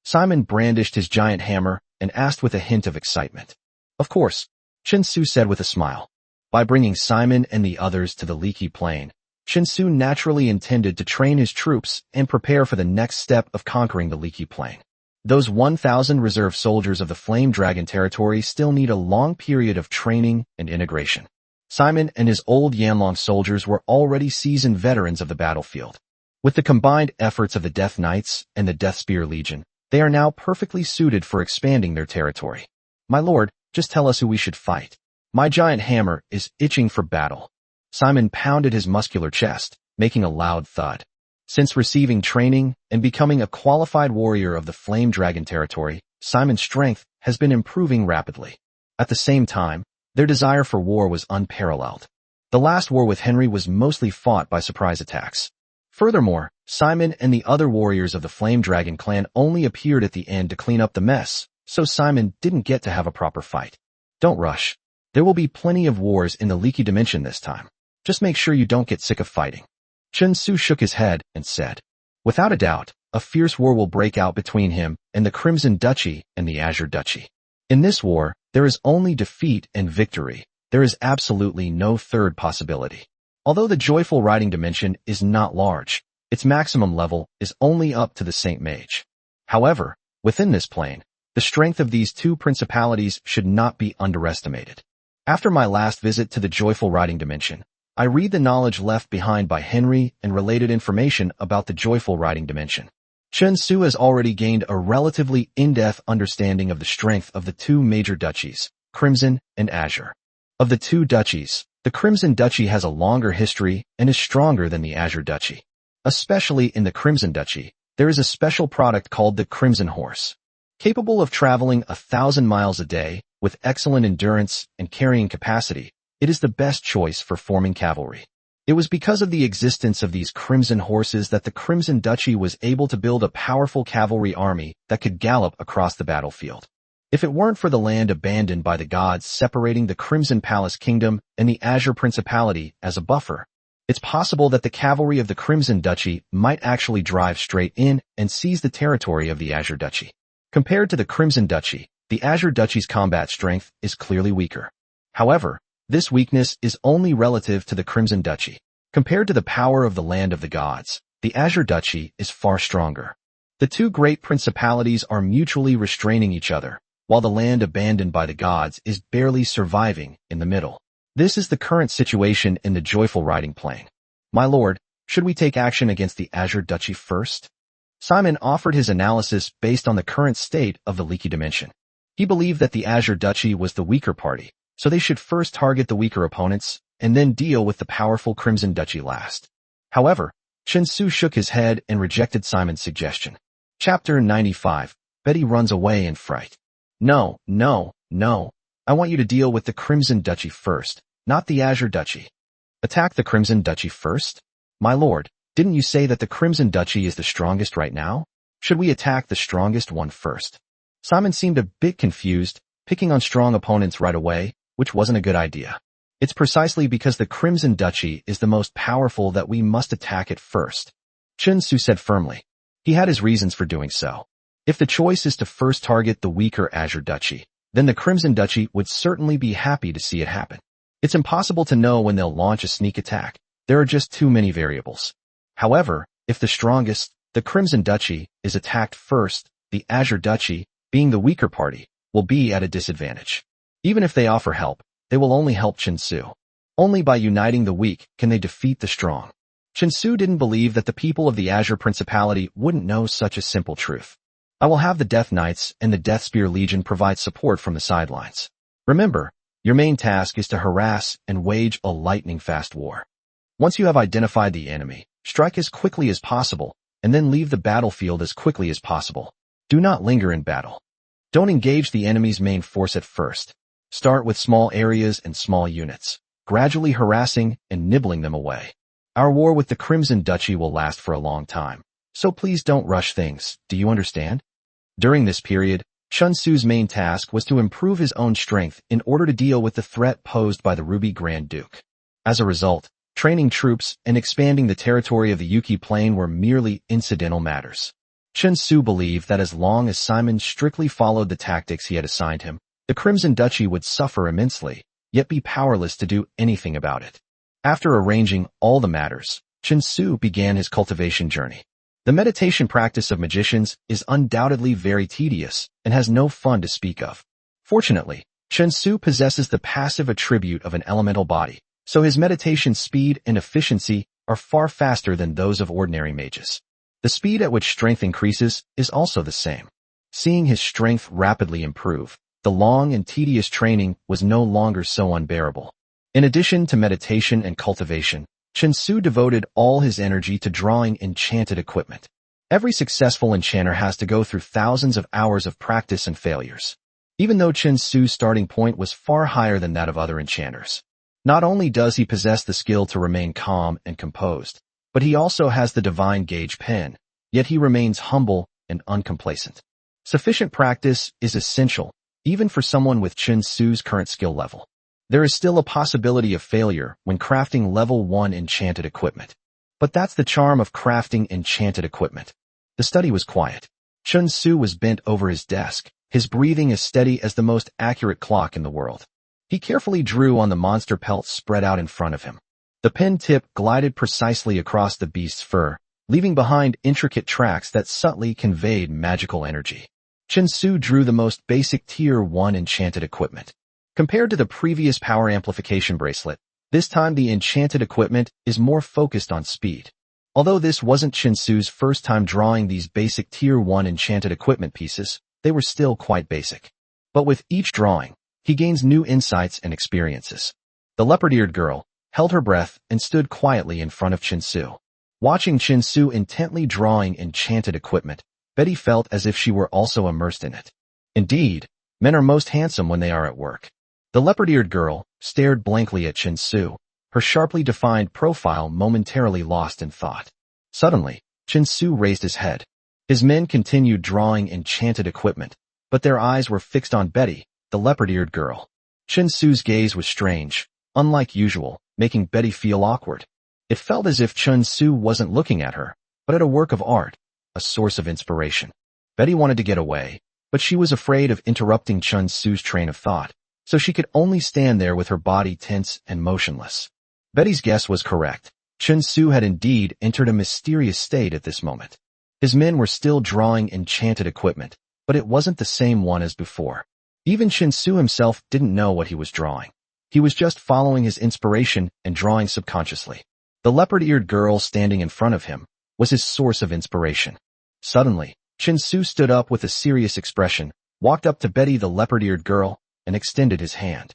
Simon brandished his giant hammer and asked with a hint of excitement. Of course, Chen Su said with a smile. By bringing Simon and the others to the Leaky Plain, Chen Su naturally intended to train his troops and prepare for the next step of conquering the Leaky Plain. Those 1,000 reserve soldiers of the Flame Dragon territory still need a long period of training and integration. Simon and his old Yanlong soldiers were already seasoned veterans of the battlefield. With the combined efforts of the Death Knights and the Death Spear Legion, they are now perfectly suited for expanding their territory. My lord, just tell us who we should fight. My giant hammer is itching for battle. Simon pounded his muscular chest, making a loud thud. Since receiving training and becoming a qualified warrior of the Flame Dragon territory, Simon's strength has been improving rapidly. At the same time, their desire for war was unparalleled. The last war with Henry was mostly fought by surprise attacks. Furthermore, Simon and the other warriors of the Flame Dragon clan only appeared at the end to clean up the mess, so Simon didn't get to have a proper fight. Don't rush. There will be plenty of wars in the Leaky Dimension this time. Just make sure you don't get sick of fighting. Chen Su shook his head and said, without a doubt, a fierce war will break out between him and the Crimson Duchy and the Azure Duchy. In this war, there is only defeat and victory. There is absolutely no third possibility. Although the Joyful Riding Dimension is not large, its maximum level is only up to the Saint Mage. However, within this plane, the strength of these two principalities should not be underestimated. After my last visit to the Joyful Riding Dimension, I read the knowledge left behind by Henry and related information about the Joyful Riding Dimension. Chen Su has already gained a relatively in-depth understanding of the strength of the two major duchies, Crimson and Azure. Of the two duchies, the Crimson Duchy has a longer history and is stronger than the Azure Duchy. Especially in the Crimson Duchy, there is a special product called the Crimson Horse. Capable of traveling 1,000 miles a day, with excellent endurance and carrying capacity, it is the best choice for forming cavalry. It was because of the existence of these Crimson Horses that the Crimson Duchy was able to build a powerful cavalry army that could gallop across the battlefield. If it weren't for the land abandoned by the gods separating the Crimson Palace Kingdom and the Azure Principality as a buffer, it's possible that the cavalry of the Crimson Duchy might actually drive straight in and seize the territory of the Azure Duchy. Compared to the Crimson Duchy, the Azure Duchy's combat strength is clearly weaker. However, this weakness is only relative to the Crimson Duchy. Compared to the power of the land of the gods, the Azure Duchy is far stronger. The two great principalities are mutually restraining each other, while the land abandoned by the gods is barely surviving in the middle. This is the current situation in the joyful riding plain. My lord, should we take action against the Azure Duchy first? Simon offered his analysis based on the current state of the leaky dimension. He believed that the Azure Duchy was the weaker party, so they should first target the weaker opponents and then deal with the powerful Crimson Duchy last. However, Chen Su shook his head and rejected Simon's suggestion. Chapter 95. Betty runs away in fright. No. I want you to deal with the Crimson Duchy first, not the Azure Duchy. Attack the Crimson Duchy first? My lord, didn't you say that the Crimson Duchy is the strongest right now? Should we attack the strongest one first? Simon seemed a bit confused, picking on strong opponents right away, which wasn't a good idea. It's precisely because the Crimson Duchy is the most powerful that we must attack it first, Chen Su said firmly. He had his reasons for doing so. If the choice is to first target the weaker Azure Duchy, then the Crimson Duchy would certainly be happy to see it happen. It's impossible to know when they'll launch a sneak attack. There are just too many variables. However, if the strongest, the Crimson Duchy, is attacked first, the Azure Duchy, being the weaker party, will be at a disadvantage. Even if they offer help, they will only help Chen Su. Only by uniting the weak can they defeat the strong. Chen Su didn't believe that the people of the Azure Principality wouldn't know such a simple truth. I will have the Death Knights and the Death Spear Legion provide support from the sidelines. Remember, your main task is to harass and wage a lightning-fast war. Once you have identified the enemy, strike as quickly as possible, and then leave the battlefield as quickly as possible. Do not linger in battle. Don't engage the enemy's main force at first. Start with small areas and small units, gradually harassing and nibbling them away. Our war with the Crimson Duchy will last for a long time, so please don't rush things, do you understand? During this period, Chen Su's main task was to improve his own strength in order to deal with the threat posed by the Ruby Grand Duke. As a result, training troops and expanding the territory of the Yuki Plain were merely incidental matters. Chen Su believed that as long as Simon strictly followed the tactics he had assigned him, the Crimson Duchy would suffer immensely, yet be powerless to do anything about it. After arranging all the matters, Chen Su began his cultivation journey. The meditation practice of magicians is undoubtedly very tedious and has no fun to speak of. Fortunately, Chen Su possesses the passive attribute of an elemental body, so his meditation speed and efficiency are far faster than those of ordinary mages. The speed at which strength increases is also the same. Seeing his strength rapidly improve, the long and tedious training was no longer so unbearable. In addition to meditation and cultivation, Chen Su devoted all his energy to drawing enchanted equipment. Every successful enchanter has to go through thousands of hours of practice and failures. Even though Chen Su's starting point was far higher than that of other enchanters. Not only does he possess the skill to remain calm and composed, but he also has the divine gauge pen, yet he remains humble and uncomplacent. Sufficient practice is essential, even for someone with Chen Su's current skill level. There is still a possibility of failure when crafting level 1 enchanted equipment. But that's the charm of crafting enchanted equipment. The study was quiet. Chen Su was bent over his desk, his breathing as steady as the most accurate clock in the world. He carefully drew on the monster pelts spread out in front of him. The pen tip glided precisely across the beast's fur, leaving behind intricate tracks that subtly conveyed magical energy. Chen Su drew the most basic Tier 1 enchanted equipment. Compared to the previous power amplification bracelet, this time the enchanted equipment is more focused on speed. Although this wasn't Chen Su's first time drawing these basic Tier 1 enchanted equipment pieces, they were still quite basic. But with each drawing, he gains new insights and experiences. The leopard-eared girl held her breath and stood quietly in front of Chen Su. Watching Chen Su intently drawing enchanted equipment, Betty felt as if she were also immersed in it. Indeed, men are most handsome when they are at work. The leopard-eared girl stared blankly at Chen Su, her sharply defined profile momentarily lost in thought. Suddenly, Chen Su raised his head. His men continued drawing enchanted equipment, but their eyes were fixed on Betty, the leopard-eared girl. Chen Su's gaze was strange, unlike usual, making Betty feel awkward. It felt as if Chen Su wasn't looking at her, but at a work of art, a source of inspiration. Betty wanted to get away, but she was afraid of interrupting Chen Su's train of thought, so she could only stand there with her body tense and motionless. Betty's guess was correct. Chen Su had indeed entered a mysterious state at this moment. His men were still drawing enchanted equipment, but it wasn't the same one as before. Even Chen Su himself didn't know what he was drawing. He was just following his inspiration and drawing subconsciously. The leopard-eared girl standing in front of him was his source of inspiration. Suddenly, Chen Su stood up with a serious expression, walked up to Betty the leopard-eared girl, and extended his hand.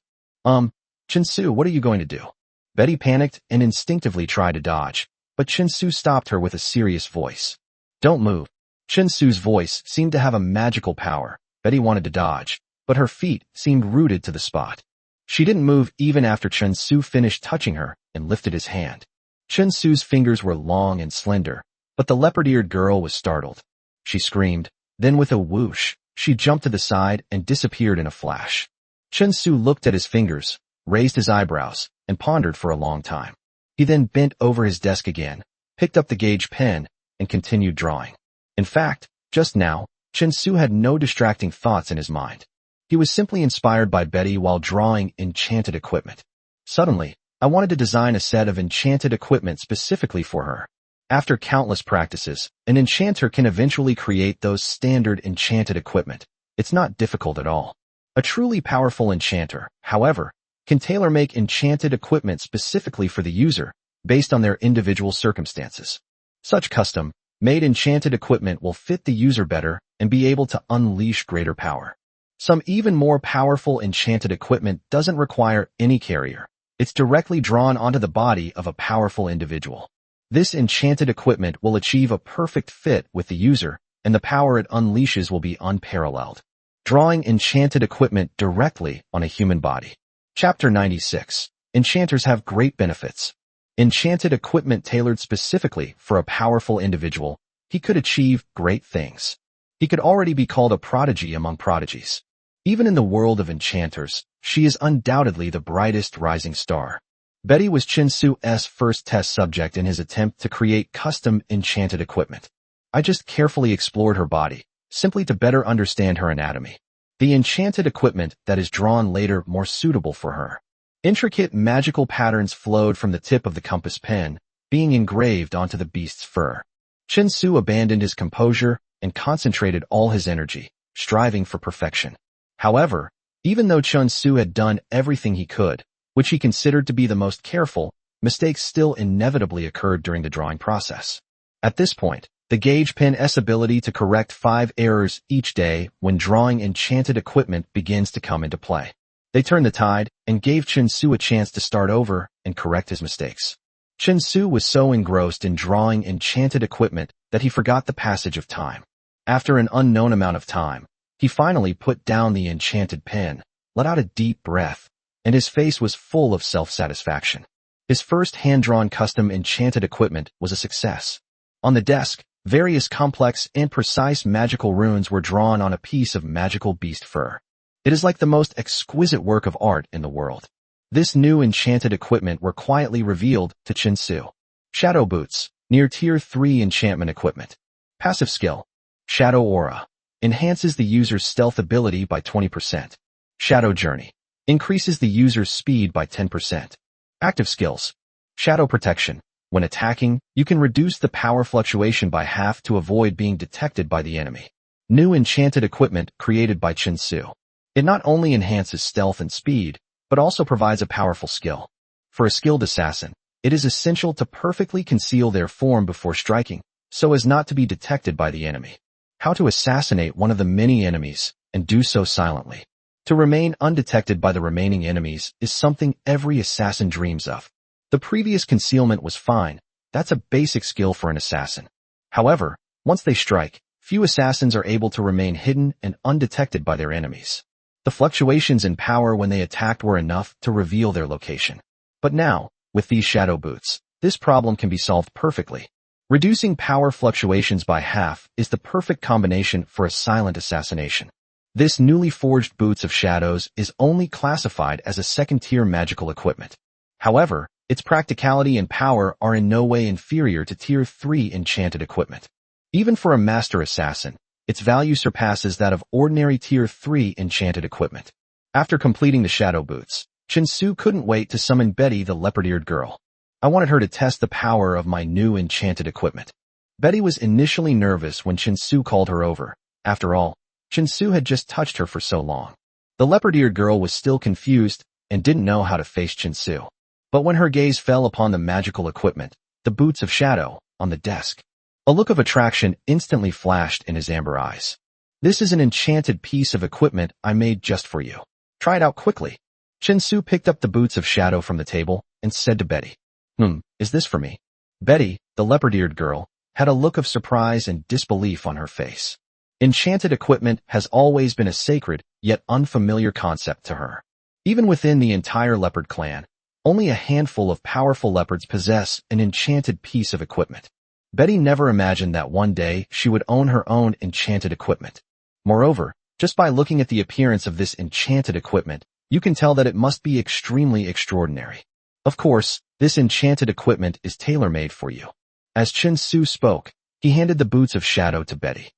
Chen Su, what are you going to do? Betty panicked and instinctively tried to dodge, but Chen Su stopped her with a serious voice. Don't move. Chen Su's voice seemed to have a magical power. Betty wanted to dodge, but her feet seemed rooted to the spot. She didn't move even after Chen Su finished touching her and lifted his hand. Chen Su's fingers were long and slender, but the leopard-eared girl was startled. She screamed. Then with a whoosh, she jumped to the side and disappeared in a flash. Chen Su looked at his fingers, raised his eyebrows, and pondered for a long time. He then bent over his desk again, picked up the gauge pen, and continued drawing. In fact, just now, Chen Su had no distracting thoughts in his mind. He was simply inspired by Betty while drawing enchanted equipment. Suddenly, I wanted to design a set of enchanted equipment specifically for her. After countless practices, an enchanter can eventually create those standard enchanted equipment. It's not difficult at all. A truly powerful enchanter, however, can tailor-make enchanted equipment specifically for the user, based on their individual circumstances. Such custom-made enchanted equipment will fit the user better and be able to unleash greater power. Some even more powerful enchanted equipment doesn't require any carrier. It's directly drawn onto the body of a powerful individual. This enchanted equipment will achieve a perfect fit with the user, and the power it unleashes will be unparalleled. Drawing enchanted equipment directly on a human body. Chapter 96. Enchanters have great benefits. Enchanted equipment tailored specifically for a powerful individual, he could achieve great things. He could already be called a prodigy among prodigies. Even in the world of enchanters, she is undoubtedly the brightest rising star. Betty was Chen Su's first test subject in his attempt to create custom enchanted equipment. I just carefully explored her body, simply to better understand her anatomy. The enchanted equipment that is drawn later more suitable for her. Intricate magical patterns flowed from the tip of the compass pen, being engraved onto the beast's fur. Chen Su abandoned his composure and concentrated all his energy, striving for perfection. However, even though Chen Su had done everything he could, which he considered to be the most careful, mistakes still inevitably occurred during the drawing process. At this point, the gauge pen's ability to correct 5 errors each day when drawing enchanted equipment begins to come into play. They turned the tide and gave Chen Su a chance to start over and correct his mistakes. Chen Su was so engrossed in drawing enchanted equipment that he forgot the passage of time. After an unknown amount of time, he finally put down the enchanted pen, let out a deep breath, and his face was full of self-satisfaction. His first hand-drawn custom enchanted equipment was a success. On the desk, various complex and precise magical runes were drawn on a piece of magical beast fur. It is like the most exquisite work of art in the world. This new enchanted equipment were quietly revealed to Chen Su. Shadow Boots, near Tier 3 enchantment equipment. Passive skill. Shadow Aura. Enhances the user's stealth ability by 20%. Shadow Journey. Increases the user's speed by 10%. Active skills. Shadow Protection. When attacking, you can reduce the power fluctuation by half to avoid being detected by the enemy. New enchanted equipment created by Chen Su. It not only enhances stealth and speed, but also provides a powerful skill. For a skilled assassin, it is essential to perfectly conceal their form before striking, so as not to be detected by the enemy. How to assassinate one of the many enemies, and do so silently. To remain undetected by the remaining enemies is something every assassin dreams of. The previous concealment was fine, that's a basic skill for an assassin. However, once they strike, few assassins are able to remain hidden and undetected by their enemies. The fluctuations in power when they attacked were enough to reveal their location. But now, with these shadow boots, this problem can be solved perfectly. Reducing power fluctuations by half is the perfect combination for a silent assassination. This newly forged Boots of Shadows is only classified as a second-tier magical equipment. However, its practicality and power are in no way inferior to Tier 3 enchanted equipment. Even for a master assassin, its value surpasses that of ordinary Tier 3 enchanted equipment. After completing the Shadow Boots, Chen Su couldn't wait to summon Betty the leopard-eared girl. I wanted her to test the power of my new enchanted equipment. Betty was initially nervous when Chinsu called her over. After all, Chinsu had just touched her for so long. The leopard-eared girl was still confused and didn't know how to face Chinsu. But when her gaze fell upon the magical equipment, the boots of shadow, on the desk, a look of attraction instantly flashed in his amber eyes. This is an enchanted piece of equipment I made just for you. Try it out quickly. Chinsu picked up the boots of shadow from the table and said to Betty, is this for me? Betty, the leopard-eared girl, had a look of surprise and disbelief on her face. Enchanted equipment has always been a sacred, yet unfamiliar concept to her. Even within the entire leopard clan, only a handful of powerful leopards possess an enchanted piece of equipment. Betty never imagined that one day she would own her own enchanted equipment. Moreover, just by looking at the appearance of this enchanted equipment, you can tell that it must be extremely extraordinary. Of course, this enchanted equipment is tailor-made for you. As Chinsu spoke, he handed the boots of shadow to Betty.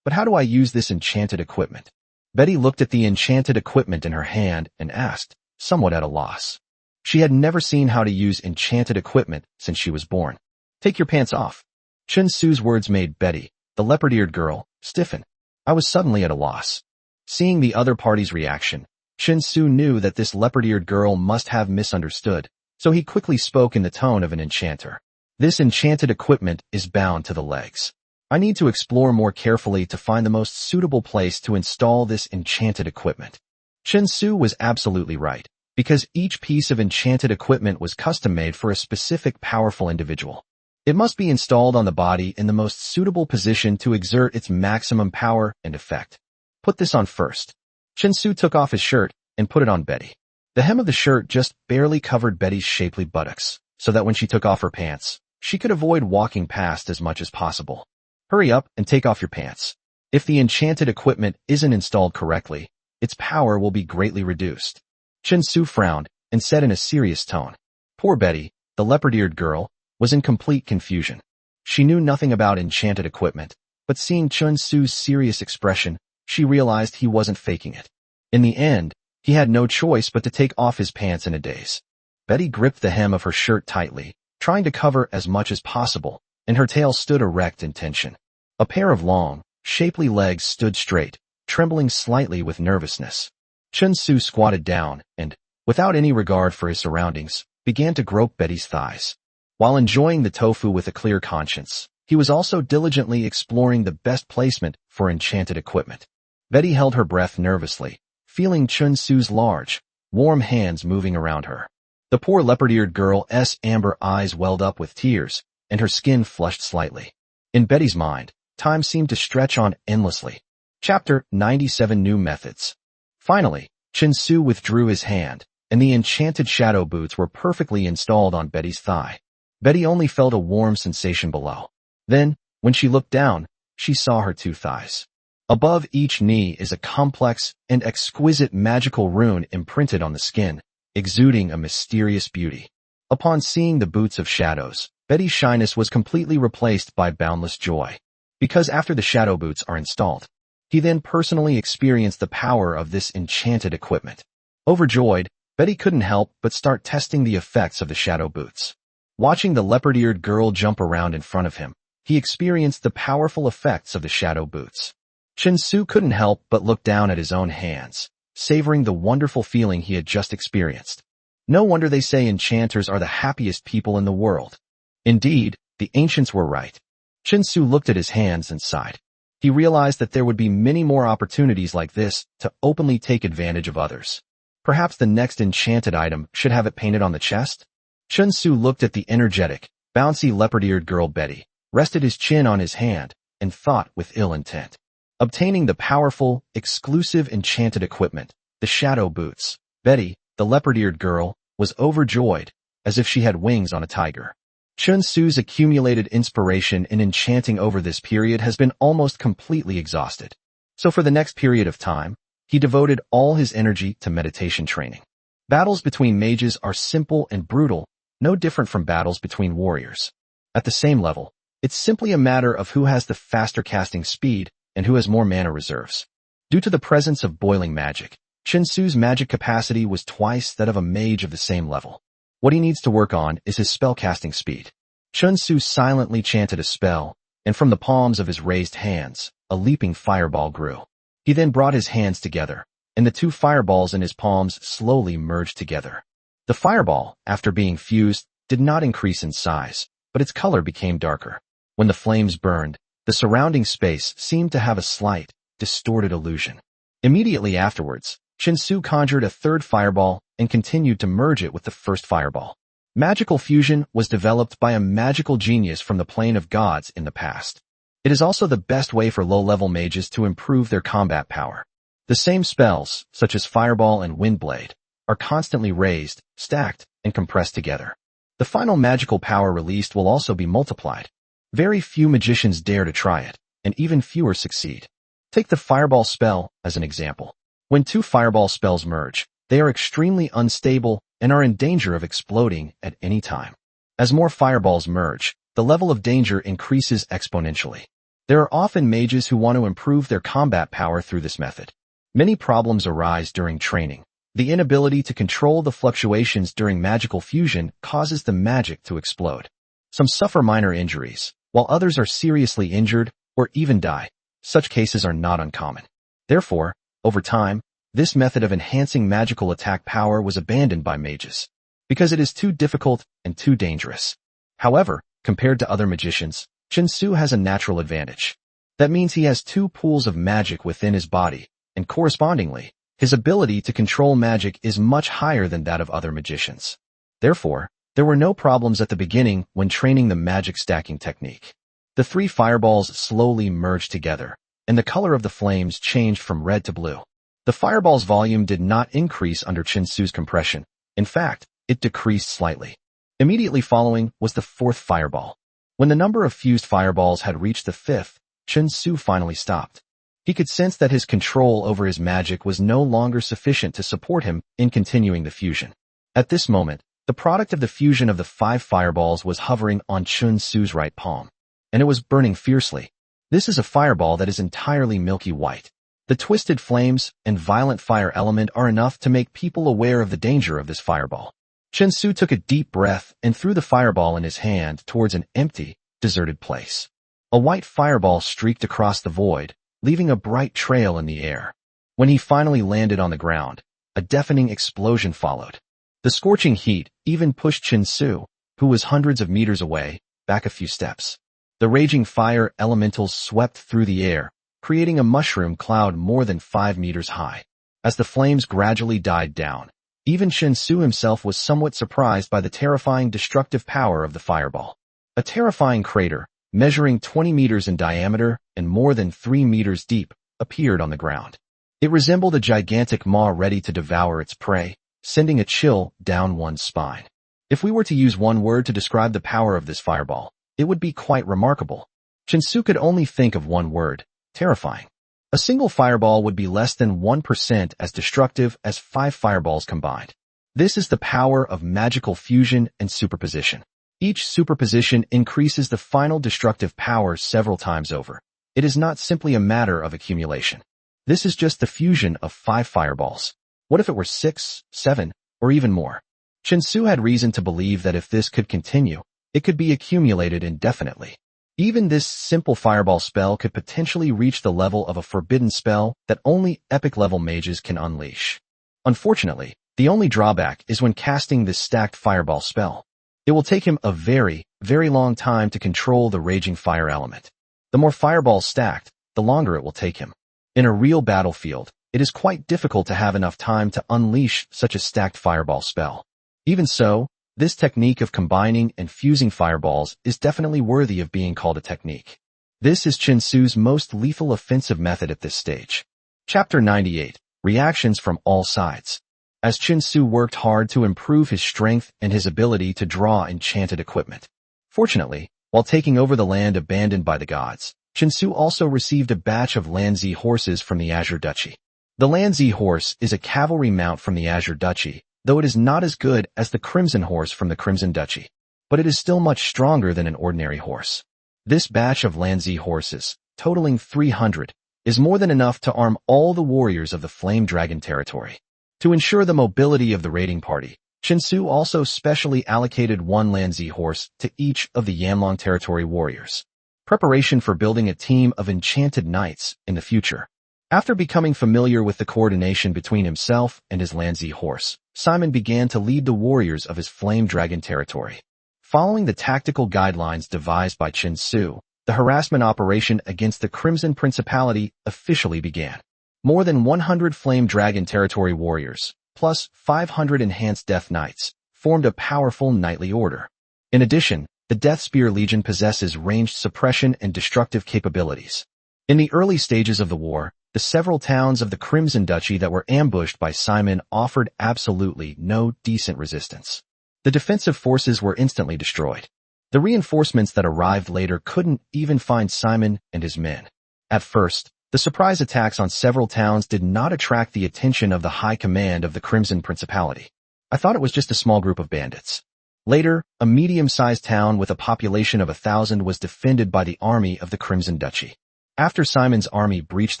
But how do I use this enchanted equipment? Betty looked at the enchanted equipment in her hand and asked, somewhat at a loss. She had never seen how to use enchanted equipment since she was born. Take your pants off. Chinsu's words made Betty, the leopard-eared girl, stiffen. I was suddenly at a loss. Seeing the other party's reaction, Chinsu knew that this leopard-eared girl must have misunderstood, so he quickly spoke in the tone of an enchanter. This enchanted equipment is bound to the legs. I need to explore more carefully to find the most suitable place to install this enchanted equipment. Chinsu was absolutely right, because each piece of enchanted equipment was custom-made for a specific powerful individual. It must be installed on the body in the most suitable position to exert its maximum power and effect. Put this on first. Chinsu took off his shirt and put it on Betty. The hem of the shirt just barely covered Betty's shapely buttocks, so that when she took off her pants, she could avoid walking past as much as possible. Hurry up and take off your pants. If the enchanted equipment isn't installed correctly, its power will be greatly reduced. Chinsu frowned and said in a serious tone. Poor Betty, the leopard-eared girl, was in complete confusion. She knew nothing about enchanted equipment, but seeing Chinsu's serious expression, she realized he wasn't faking it. In the end, he had no choice but to take off his pants in a daze. Betty gripped the hem of her shirt tightly, trying to cover as much as possible, and her tail stood erect in tension. A pair of long, shapely legs stood straight, trembling slightly with nervousness. Chinsu squatted down and, without any regard for his surroundings, began to grope Betty's thighs. While enjoying the tofu with a clear conscience, he was also diligently exploring the best placement for enchanted equipment. Betty held her breath nervously, feeling Chinsu's large, warm hands moving around her. The poor leopard-eared girl's amber eyes welled up with tears, and her skin flushed slightly. In Betty's mind, time seemed to stretch on endlessly. Chapter 97 New Methods. Finally, Chinsu withdrew his hand, and the enchanted shadow boots were perfectly installed on Betty's thigh. Betty only felt a warm sensation below. Then, when she looked down, she saw her two thighs. Above each knee is a complex and exquisite magical rune imprinted on the skin, exuding a mysterious beauty. Upon seeing the boots of shadows, Betty's shyness was completely replaced by boundless joy. Because after the shadow boots are installed, he then personally experienced the power of this enchanted equipment. Overjoyed, Betty couldn't help but start testing the effects of the shadow boots. Watching the leopard-eared girl jump around in front of him, he experienced the powerful effects of the shadow boots. Chinsu couldn't help but look down at his own hands, savoring the wonderful feeling he had just experienced. No wonder they say enchanters are the happiest people in the world. Indeed, the ancients were right. Chinsu looked at his hands and sighed. He realized that there would be many more opportunities like this to openly take advantage of others. Perhaps the next enchanted item should have it painted on the chest? Chinsu looked at the energetic, bouncy leopard-eared girl Betty, rested his chin on his hand, and thought with ill intent. Obtaining the powerful, exclusive enchanted equipment, the shadow boots, Betty, the leopard-eared girl, was overjoyed, as if she had wings on a tiger. Chinsu's accumulated inspiration in enchanting over this period has been almost completely exhausted. So for the next period of time, he devoted all his energy to meditation training. Battles between mages are simple and brutal, no different from battles between warriors. At the same level, it's simply a matter of who has the faster casting speed and who has more mana reserves. Due to the presence of boiling magic, Chinsu's magic capacity was twice that of a mage of the same level. What he needs to work on is his spellcasting speed. Chun Su silently chanted a spell, and from the palms of his raised hands, a leaping fireball grew. He then brought his hands together, and the two fireballs in his palms slowly merged together. The fireball, after being fused, did not increase in size, but its color became darker. When the flames burned, the surrounding space seemed to have a slight, distorted illusion. Immediately afterwards, Chun Su conjured a third fireball and continued to merge it with the first fireball. Magical fusion was developed by a magical genius from the plane of gods in the past. It is also the best way for low-level mages to improve their combat power. The same spells, such as Fireball and Windblade, are constantly raised, stacked, and compressed together. The final magical power released will also be multiplied. Very few magicians dare to try it, and even fewer succeed. Take the Fireball spell as an example. When two Fireball spells merge, they are extremely unstable and are in danger of exploding at any time. As more fireballs merge, the level of danger increases exponentially. There are often mages who want to improve their combat power through this method. Many problems arise during training. The inability to control the fluctuations during magical fusion causes the magic to explode. Some suffer minor injuries, while others are seriously injured or even die. Such cases are not uncommon. Therefore, over time, this method of enhancing magical attack power was abandoned by mages, because it is too difficult and too dangerous. However, compared to other magicians, Chun Su has a natural advantage. That means he has two pools of magic within his body, and correspondingly, his ability to control magic is much higher than that of other magicians. Therefore, there were no problems at the beginning when training the magic stacking technique. The three fireballs slowly merged together, and the color of the flames changed from red to blue. The fireball's volume did not increase under Chun Su's compression. In fact, it decreased slightly. Immediately following was the fourth fireball. When the number of fused fireballs had reached the fifth, Chun Su finally stopped. He could sense that his control over his magic was no longer sufficient to support him in continuing the fusion. At this moment, the product of the fusion of the 5 fireballs was hovering on Chun Su's right palm, and it was burning fiercely. This is a fireball that is entirely milky white. The twisted flames and violent fire element are enough to make people aware of the danger of this fireball. Chun Su took a deep breath and threw the fireball in his hand towards an empty, deserted place. A white fireball streaked across the void, leaving a bright trail in the air. When he finally landed on the ground, a deafening explosion followed. The scorching heat even pushed Chun Su, who was hundreds of meters away, back a few steps. The raging fire elementals swept through the air, creating a mushroom cloud more than 5 meters high. As the flames gradually died down, even Chun Su himself was somewhat surprised by the terrifying destructive power of the fireball. A terrifying crater, measuring 20 meters in diameter and more than 3 meters deep, appeared on the ground. It resembled a gigantic maw ready to devour its prey, sending a chill down one's spine. If we were to use one word to describe the power of this fireball, it would be quite remarkable. Chun Su could only think of one word: terrifying. A single fireball would be less than 1% as destructive as 5 fireballs combined. This is the power of magical fusion and superposition. Each superposition increases the final destructive power several times over. It is not simply a matter of accumulation. This is just the fusion of 5 fireballs. What if it were 6, 7, or even more? Chun Su had reason to believe that if this could continue, it could be accumulated indefinitely. Even this simple fireball spell could potentially reach the level of a forbidden spell that only epic-level mages can unleash. Unfortunately, the only drawback is when casting this stacked fireball spell. It will take him a very, very long time to control the raging fire element. The more fireballs stacked, the longer it will take him. In a real battlefield, it is quite difficult to have enough time to unleash such a stacked fireball spell. Even so, this technique of combining and fusing fireballs is definitely worthy of being called a technique. This is Chun Su's most lethal offensive method at this stage. Chapter 98. Reactions from all sides. As Chun Su worked hard to improve his strength and his ability to draw enchanted equipment. Fortunately, while taking over the land abandoned by the gods, Chun Su also received a batch of Lanzi horses from the Azure Duchy. The Lanzi horse is a cavalry mount from the Azure Duchy, though it is not as good as the Crimson horse from the Crimson Duchy, but it is still much stronger than an ordinary horse. This batch of Lanzi horses, totaling 300, is more than enough to arm all the warriors of the Flame Dragon territory. To ensure the mobility of the raiding party, Shinsu also specially allocated one Lanzi horse to each of the Yamlong territory warriors. Preparation for building a team of enchanted knights in the future. After becoming familiar with the coordination between himself and his Lanzi horse, Simon began to lead the warriors of his Flame Dragon territory. Following the tactical guidelines devised by Shinsu, the harassment operation against the Crimson Principality officially began. More than 100 Flame Dragon territory warriors, plus 500 enhanced Death Knights, formed a powerful knightly order. In addition, the Death Spear Legion possesses ranged suppression and destructive capabilities. In the early stages of the war, the several towns of the Crimson Duchy that were ambushed by Simon offered absolutely no decent resistance. The defensive forces were instantly destroyed. The reinforcements that arrived later couldn't even find Simon and his men. At first, the surprise attacks on several towns did not attract the attention of the high command of the Crimson Principality. I thought it was just a small group of bandits. Later, a medium-sized town with a population of 1,000 was defended by the army of the Crimson Duchy. After Simon's army breached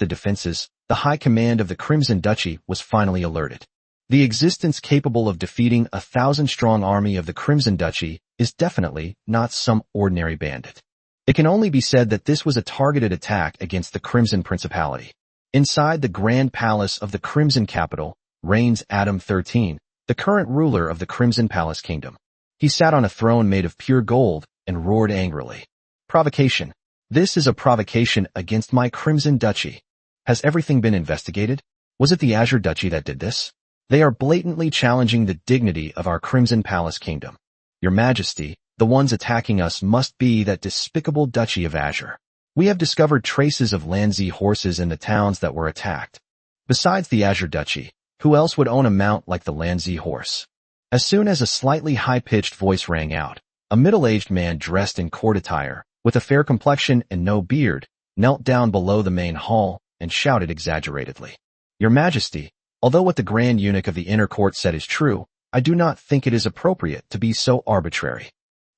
the defenses, the high command of the Crimson Duchy was finally alerted. The existence capable of defeating a 1,000-strong army of the Crimson Duchy is definitely not some ordinary bandit. It can only be said that this was a targeted attack against the Crimson Principality. Inside the Grand Palace of the Crimson Capital reigns Adam 13, the current ruler of the Crimson Palace Kingdom. He sat on a throne made of pure gold and roared angrily. Provocation. This is a provocation against my Crimson Duchy. Has everything been investigated? Was it the Azure Duchy that did this? They are blatantly challenging the dignity of our Crimson Palace Kingdom. Your Majesty, the ones attacking us must be that despicable Duchy of Azure. We have discovered traces of Lanzi horses in the towns that were attacked. Besides the Azure Duchy, who else would own a mount like the Lanzi horse? As soon as a slightly high-pitched voice rang out, a middle-aged man dressed in court attire, with a fair complexion and no beard, knelt down below the main hall and shouted exaggeratedly. Your Majesty, although what the Grand Eunuch of the inner court said is true, I do not think it is appropriate to be so arbitrary.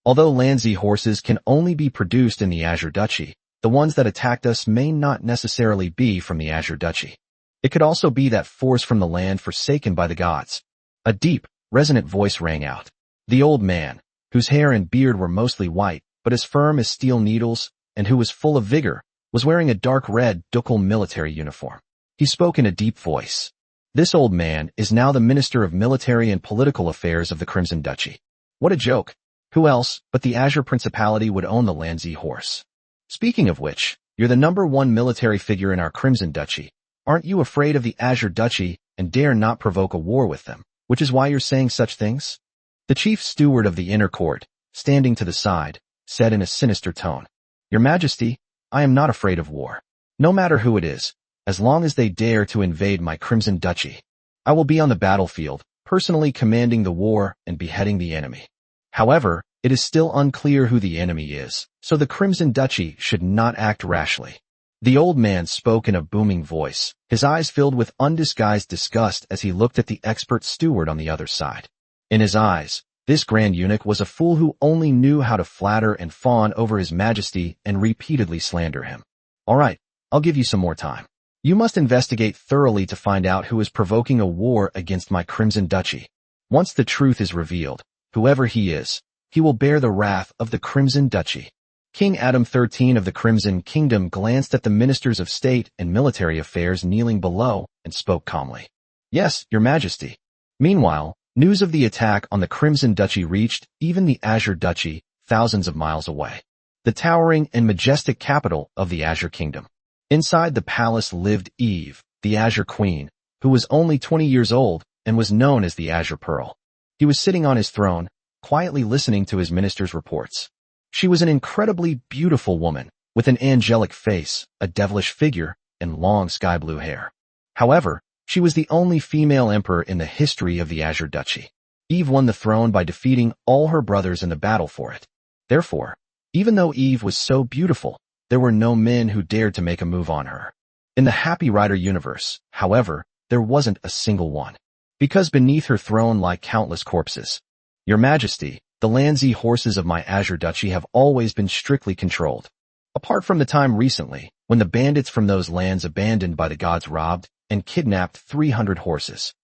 Although Lanzi horses can only be produced in the Azure Duchy, the ones that attacked us may not necessarily be from the Azure Duchy. It could also be that force from the land forsaken by the gods. A deep, resonant voice rang out. The old man, whose hair and beard were mostly white, but as firm as steel needles, and who was full of vigor, was wearing a dark red ducal military uniform. He spoke in a deep voice. This old man is now the Minister of Military and Political Affairs of the Crimson Duchy. What a joke. Who else but the Azure Principality would own the Lanzi horse? Speaking of which, you're the #1 military figure in our Crimson Duchy. Aren't you afraid of the Azure Duchy and dare not provoke a war with them, which is why you're saying such things? The chief steward of the inner court, standing to the side, said in a sinister tone, Your Majesty, I am not afraid of war. No matter who it is, as long as they dare to invade my Crimson Duchy. I will be on the battlefield, personally commanding the war and beheading the enemy. However, it is still unclear who the enemy is, so the Crimson Duchy should not act rashly. The old man spoke in a booming voice, his eyes filled with undisguised disgust as he looked at the expert steward on the other side. In his eyes, this Grand Eunuch was a fool who only knew how to flatter and fawn over His Majesty and repeatedly slander him. All right, I'll give you some more time. You must investigate thoroughly to find out who is provoking a war against my Crimson Duchy. Once the truth is revealed, whoever he is, he will bear the wrath of the Crimson Duchy. King Adam 13 of the Crimson Kingdom glanced at the ministers of state and military affairs kneeling below and spoke calmly. Yes, Your Majesty. Meanwhile, news of the attack on the Crimson Duchy reached even the Azure Duchy, thousands of miles away. The towering and majestic capital of the Azure Kingdom. Inside the palace lived Eve, the Azure Queen, who was only 20 years old and was known as the Azure Pearl. He was sitting on his throne, quietly listening to his ministers' reports. She was an incredibly beautiful woman, with an angelic face, a devilish figure, and long sky-blue hair. However, she was the only female emperor in the history of the Azure Duchy. Eve won the throne by defeating all her brothers in the battle for it. Therefore, even though Eve was so beautiful, there were no men who dared to make a move on her. In the Happy Rider universe, however, there wasn't a single one. Because beneath her throne lie countless corpses. Your Majesty, the Lanzi horses of my Azure Duchy have always been strictly controlled. Apart from the time recently, when the bandits from those lands abandoned by the gods robbed and kidnapped 300 horses.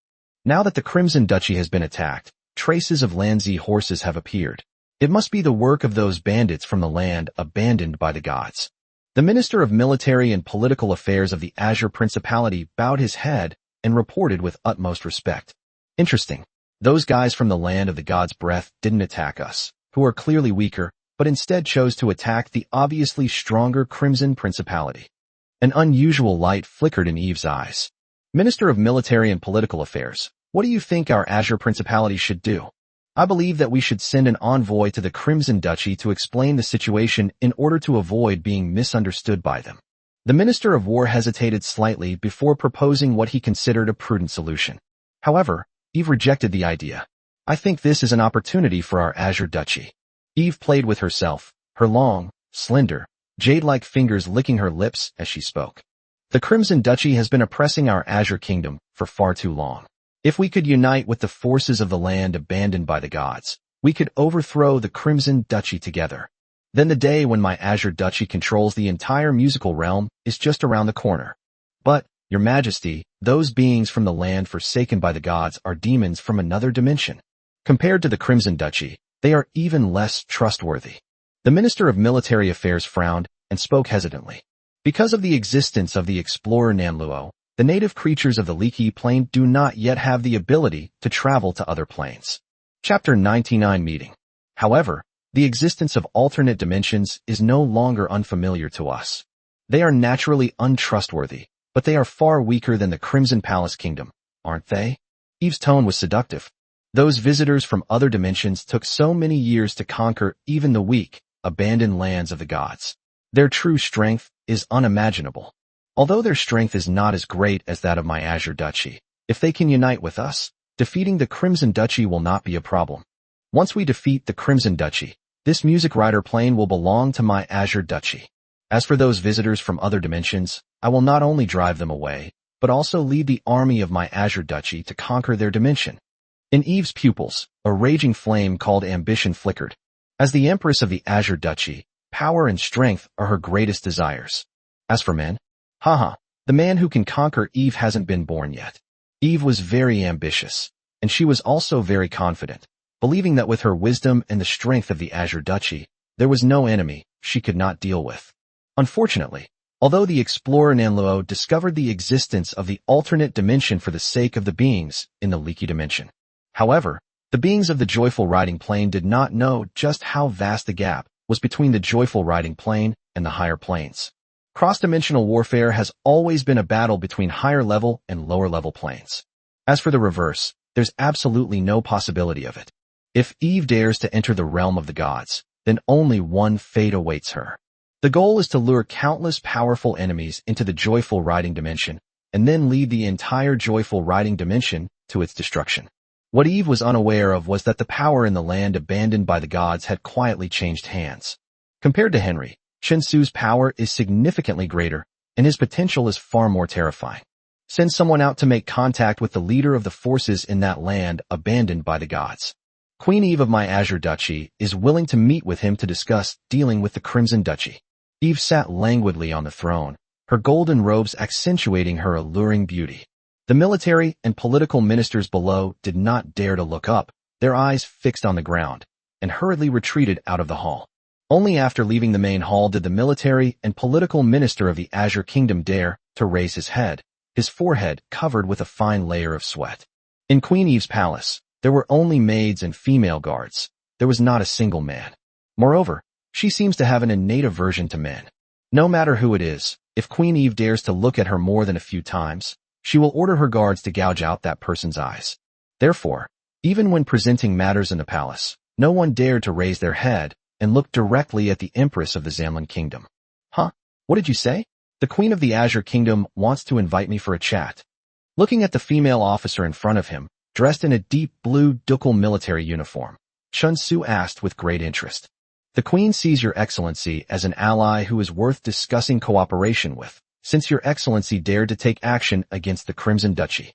Now that the Crimson Duchy has been attacked, traces of Lanzi horses have appeared. It must be the work of those bandits from the land abandoned by the gods. The Minister of Military and Political Affairs of the Azure Principality bowed his head and reported with utmost respect. Interesting. Those guys from the land of the god's breath didn't attack us, who are clearly weaker, but instead chose to attack the obviously stronger Crimson Principality. An unusual light flickered in Eve's eyes. Minister of Military and Political Affairs, what do you think our Azure Principality should do? I believe that we should send an envoy to the Crimson Duchy to explain the situation in order to avoid being misunderstood by them. The Minister of War hesitated slightly before proposing what he considered a prudent solution. However, Eve rejected the idea. I think this is an opportunity for our Azure Duchy. Eve played with herself, her long, slender, jade-like fingers licking her lips as she spoke. The Crimson Duchy has been oppressing our Azure Kingdom for far too long. If we could unite with the forces of the land abandoned by the gods, we could overthrow the Crimson Duchy together. Then the day when my Azure Duchy controls the entire musical realm is just around the corner. But, Your Majesty, those beings from the land forsaken by the gods are demons from another dimension. Compared to the Crimson Duchy, they are even less trustworthy. The Minister of Military Affairs frowned and spoke hesitantly. Because of the existence of the explorer Nanluo, the native creatures of the Leaky Plane do not yet have the ability to travel to other planes. Chapter 99 Meeting. However, the existence of alternate dimensions is no longer unfamiliar to us. They are naturally untrustworthy, but they are far weaker than the Crimson Palace Kingdom, aren't they? Eve's tone was seductive. Those visitors from other dimensions took so many years to conquer even the weak, abandoned lands of the gods. Their true strength is unimaginable. Although their strength is not as great as that of my Azure Duchy, if they can unite with us, defeating the Crimson Duchy will not be a problem. Once we defeat the Crimson Duchy, this Music Rider plane will belong to my Azure Duchy. As for those visitors from other dimensions, I will not only drive them away, but also lead the army of my Azure Duchy to conquer their dimension. In Eve's pupils, a raging flame called ambition flickered. As the Empress of the Azure Duchy, power and strength are her greatest desires. As for men, the man who can conquer Eve hasn't been born yet. Eve was very ambitious, and she was also very confident, believing that with her wisdom and the strength of the Azure Duchy, there was no enemy she could not deal with. Unfortunately, although the explorer Nanluo discovered the existence of the alternate dimension for the sake of the beings in the Leaky dimension. However, the beings of the Joyful Riding Plane did not know just how vast the gap was between the Joyful Riding Plane and the higher planes. Cross-dimensional warfare has always been a battle between higher-level and lower-level planes. As for the reverse, there's absolutely no possibility of it. If Eve dares to enter the realm of the gods, then only one fate awaits her. The goal is to lure countless powerful enemies into the Joyful Riding Dimension, and then lead the entire Joyful Riding Dimension to its destruction. What Eve was unaware of was that the power in the land abandoned by the gods had quietly changed hands. Compared to Henry, Chen Su's power is significantly greater, and his potential is far more terrifying. Send someone out to make contact with the leader of the forces in that land abandoned by the gods. Queen Eve of my Azure Duchy is willing to meet with him to discuss dealing with the Crimson Duchy. Eve sat languidly on the throne, her golden robes accentuating her alluring beauty. The military and political ministers below did not dare to look up, their eyes fixed on the ground, and hurriedly retreated out of the hall. Only after leaving the main hall did the military and political minister of the Azure Kingdom dare to raise his head, his forehead covered with a fine layer of sweat. In Queen Eve's palace, there were only maids and female guards. There was not a single man. Moreover, she seems to have an innate aversion to men. No matter who it is, if Queen Eve dares to look at her more than a few times, she will order her guards to gouge out that person's eyes. Therefore, even when presenting matters in the palace, no one dared to raise their head and look directly at the Empress of the Zamlin Kingdom. What did you say? The Queen of the Azure Kingdom wants to invite me for a chat. Looking at the female officer in front of him, dressed in a deep blue ducal military uniform, Chen Su asked with great interest. The Queen sees Your Excellency as an ally who is worth discussing cooperation with, since Your Excellency dared to take action against the Crimson Duchy.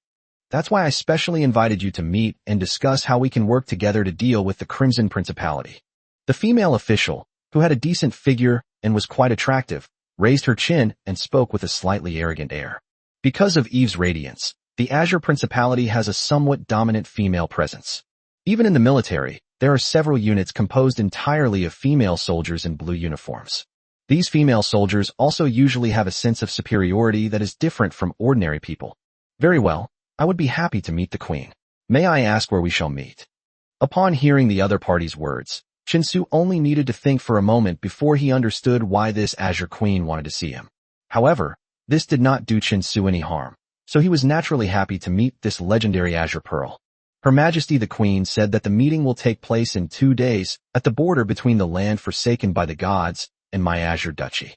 That's why I specially invited you to meet and discuss how we can work together to deal with the Crimson Principality. The female official, who had a decent figure and was quite attractive, raised her chin and spoke with a slightly arrogant air. Because of Eve's radiance, the Azure Principality has a somewhat dominant female presence. Even in the military, there are several units composed entirely of female soldiers in blue uniforms. These female soldiers also usually have a sense of superiority that is different from ordinary people. Very well, I would be happy to meet the queen. May I ask where we shall meet? Upon hearing the other party's words, Chinsu only needed to think for a moment before he understood why this Azure Queen wanted to see him. However, this did not do Chinsu any harm, so he was naturally happy to meet this legendary Azure Pearl. Her Majesty the Queen said that the meeting will take place in 2 days at the border between the land forsaken by the gods and my Azure Duchy.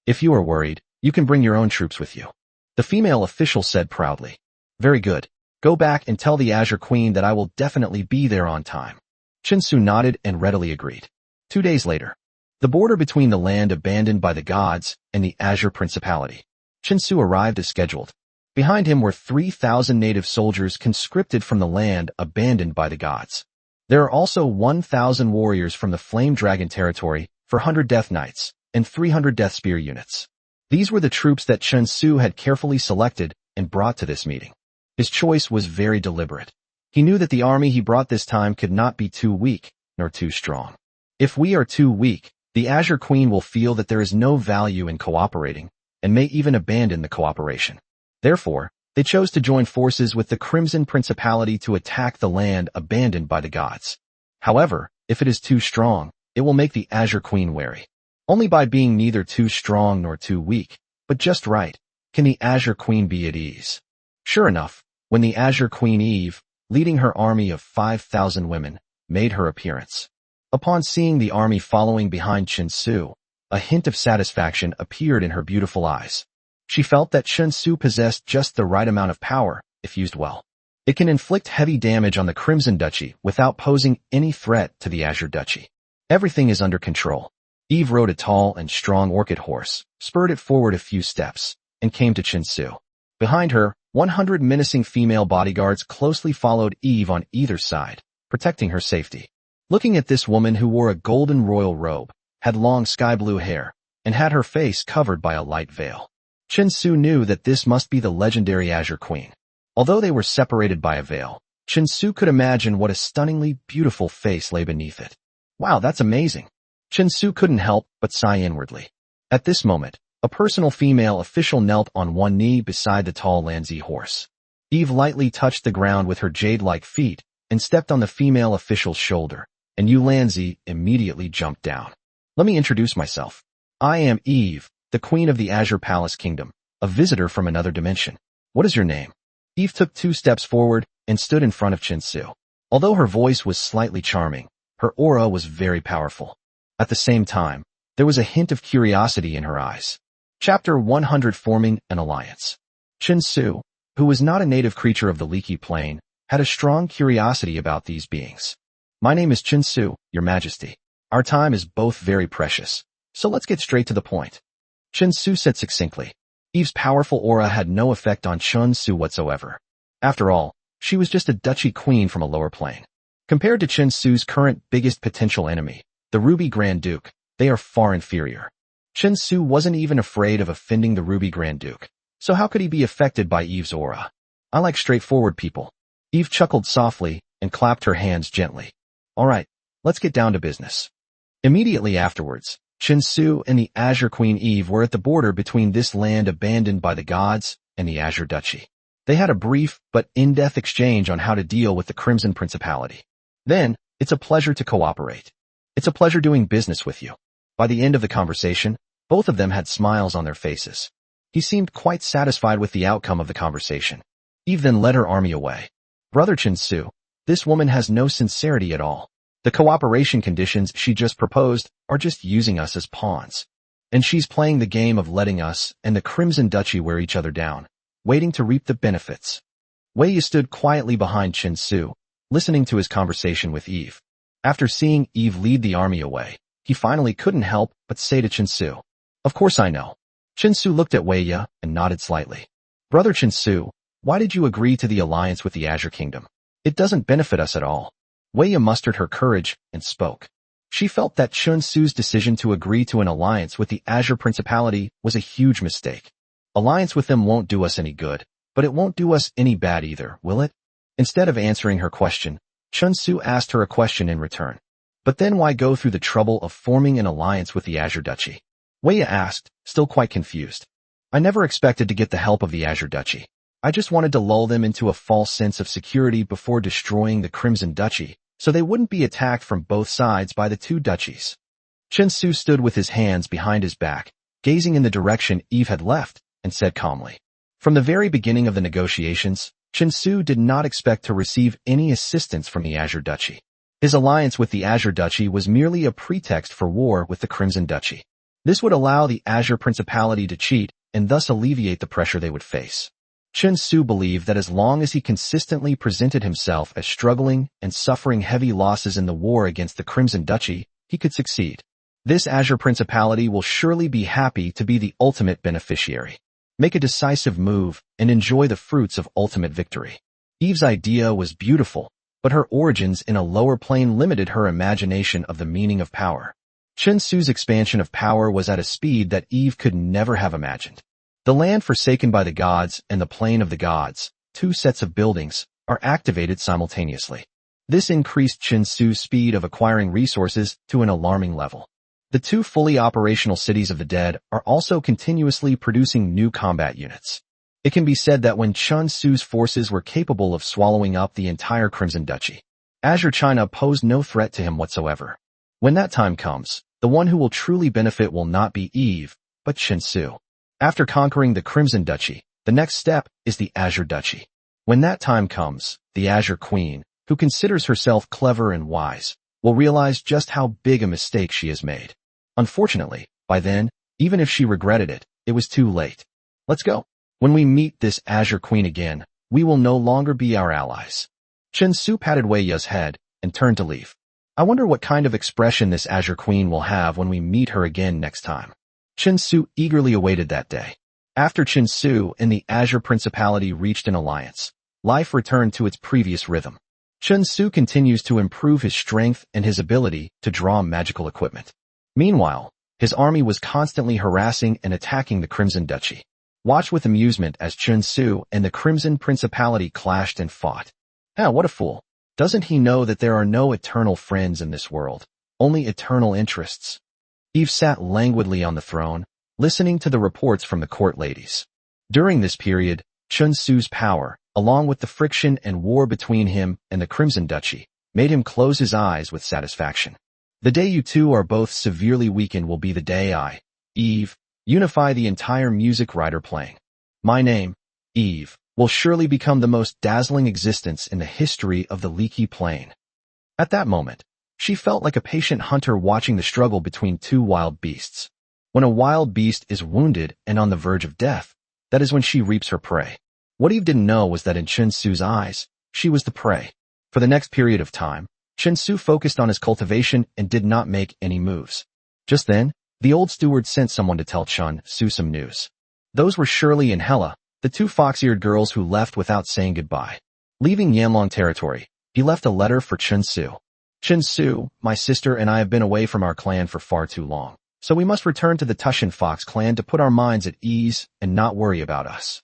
If you are worried, you can bring your own troops with you. The female official said proudly. Very good. Go back and tell the Azure Queen that I will definitely be there on time. Chinsu nodded and readily agreed. 2 days later, the border between the land abandoned by the gods and the Azure Principality. Chinsu arrived as scheduled. Behind him were 3,000 native soldiers conscripted from the land abandoned by the gods. There are also 1,000 warriors from the Flame Dragon territory, 400 Death Knights, and 300 Death Spear units. These were the troops that Chinsu had carefully selected and brought to this meeting. His choice was very deliberate. He knew that the army he brought this time could not be too weak, nor too strong. If we are too weak, the Azure Queen will feel that there is no value in cooperating, and may even abandon the cooperation. Therefore, they chose to join forces with the Crimson Principality to attack the land abandoned by the gods. However, if it is too strong, it will make the Azure Queen wary. Only by being neither too strong nor too weak, but just right, can the Azure Queen be at ease. Sure enough, when the Azure Queen Eve, leading her army of 5,000 women, made her appearance. Upon seeing the army following behind Chinsu, a hint of satisfaction appeared in her beautiful eyes. She felt that Chinsu possessed just the right amount of power, if used well. It can inflict heavy damage on the Crimson Duchy without posing any threat to the Azure Duchy. Everything is under control. Eve rode a tall and strong orchid horse, spurred it forward a few steps, and came to Chinsu. Behind her, 100 menacing female bodyguards closely followed Eve on either side, protecting her safety. Looking at this woman who wore a golden royal robe, had long sky-blue hair, and had her face covered by a light veil, Chinsu knew that this must be the legendary Azure Queen. Although they were separated by a veil, Chinsu could imagine what a stunningly beautiful face lay beneath it. Wow, that's amazing. Chinsu couldn't help but sigh inwardly. At this moment, a personal female official knelt on one knee beside the tall Lanzi horse. Eve lightly touched the ground with her jade-like feet and stepped on the female official's shoulder, and Yu Lanzi immediately jumped down. Let me introduce myself. I am Eve, the Queen of the Azure Palace Kingdom, a visitor from another dimension. What is your name? Eve took 2 steps forward and stood in front of Chinsu. Although her voice was slightly charming, her aura was very powerful. At the same time, there was a hint of curiosity in her eyes. Chapter 100 Forming an Alliance. Chinsu, who was not a native creature of the Leaky Plain, had a strong curiosity about these beings. My name is Chinsu, Your Majesty. Our time is both very precious, so let's get straight to the point. Chinsu said succinctly. Eve's powerful aura had no effect on Chinsu whatsoever. After all, she was just a duchy queen from a lower plane. Compared to Chinsu's current biggest potential enemy, the Ruby Grand Duke, they are far inferior. Chinsu wasn't even afraid of offending the Ruby Grand Duke, so how could he be affected by Eve's aura? I like straightforward people. Eve chuckled softly and clapped her hands gently. All right, let's get down to business. Immediately afterwards, Chinsu and the Azure Queen Eve were at the border between this land abandoned by the gods and the Azure Duchy. They had a brief but in-depth exchange on how to deal with the Crimson Principality. Then, it's a pleasure to cooperate. It's a pleasure doing business with you. By the end of the conversation, both of them had smiles on their faces. He seemed quite satisfied with the outcome of the conversation. Eve then led her army away. Brother Chinsu, this woman has no sincerity at all. The cooperation conditions she just proposed are just using us as pawns. And she's playing the game of letting us and the Crimson Duchy wear each other down, waiting to reap the benefits. Wei Yi stood quietly behind Chinsu, listening to his conversation with Eve. After seeing Eve lead the army away, he finally couldn't help but say to Chinsu, Of course I know. Chinsu looked at Wei Yi and nodded slightly. Brother Chinsu, why did you agree to the alliance with the Azure Kingdom? It doesn't benefit us at all. Wei Yi mustered her courage and spoke. She felt that Chinsu's decision to agree to an alliance with the Azure Principality was a huge mistake. Alliance with them won't do us any good, but it won't do us any bad either, will it? Instead of answering her question, Chun Su asked her a question in return. But then why go through the trouble of forming an alliance with the Azure Duchy? Wei Ye asked, still quite confused. I never expected to get the help of the Azure Duchy. I just wanted to lull them into a false sense of security before destroying the Crimson Duchy, so they wouldn't be attacked from both sides by the two duchies. Chun Su stood with his hands behind his back, gazing in the direction Eve had left, and said calmly. From the very beginning of the negotiations, Chun Su did not expect to receive any assistance from the Azure Duchy. His alliance with the Azure Duchy was merely a pretext for war with the Crimson Duchy. This would allow the Azure Principality to cheat and thus alleviate the pressure they would face. Chun Su believed that as long as he consistently presented himself as struggling and suffering heavy losses in the war against the Crimson Duchy, he could succeed. This Azure Principality will surely be happy to be the ultimate beneficiary. Make a decisive move and enjoy the fruits of ultimate victory. Eve's idea was beautiful, but her origins in a lower plane limited her imagination of the meaning of power. Chun Su's expansion of power was at a speed that Eve could never have imagined. The land forsaken by the gods and the plane of the gods, two sets of buildings, are activated simultaneously. This increased Chun Su's speed of acquiring resources to an alarming level. The two fully operational cities of the dead are also continuously producing new combat units. It can be said that when Chun Su's forces were capable of swallowing up the entire Crimson Duchy, Azure China posed no threat to him whatsoever. When that time comes, the one who will truly benefit will not be Eve, but Chun Su. After conquering the Crimson Duchy, the next step is the Azure Duchy. When that time comes, the Azure Queen, who considers herself clever and wise, will realize just how big a mistake she has made. Unfortunately, by then, even if she regretted it, it was too late. Let's go. When we meet this Azure Queen again, we will no longer be our allies. Chun Su patted Wei Ye's head and turned to leave. I wonder what kind of expression this Azure Queen will have when we meet her again next time. Chun Su eagerly awaited that day. After Chun Su and the Azure Principality reached an alliance, life returned to its previous rhythm. Chun Su continues to improve his strength and his ability to draw magical equipment. Meanwhile, his army was constantly harassing and attacking the Crimson Duchy. Watch with amusement as Chun Su and the Crimson Principality clashed and fought. What a fool. Doesn't he know that there are no eternal friends in this world, only eternal interests? Eve sat languidly on the throne, listening to the reports from the court ladies. During this period, Chun Su's power, along with the friction and war between him and the Crimson Duchy, made him close his eyes with satisfaction. The day you two are both severely weakened will be the day I, Eve, unify the entire music writer playing. My name, Eve, will surely become the most dazzling existence in the history of the Leaky Plane. At that moment, she felt like a patient hunter watching the struggle between two wild beasts. When a wild beast is wounded and on the verge of death, that is when she reaps her prey. What Eve didn't know was that in Chun Su's eyes, she was the prey. For the next period of time, Chun Su focused on his cultivation and did not make any moves. Just then, the old steward sent someone to tell Chun Su some news. Those were Shirley and Hella, the two fox-eared girls who left without saying goodbye. Leaving Yanlong territory, he left a letter for Chun Su. Chun Su, my sister and I have been away from our clan for far too long, so we must return to the Tushan Fox clan to put our minds at ease and not worry about us.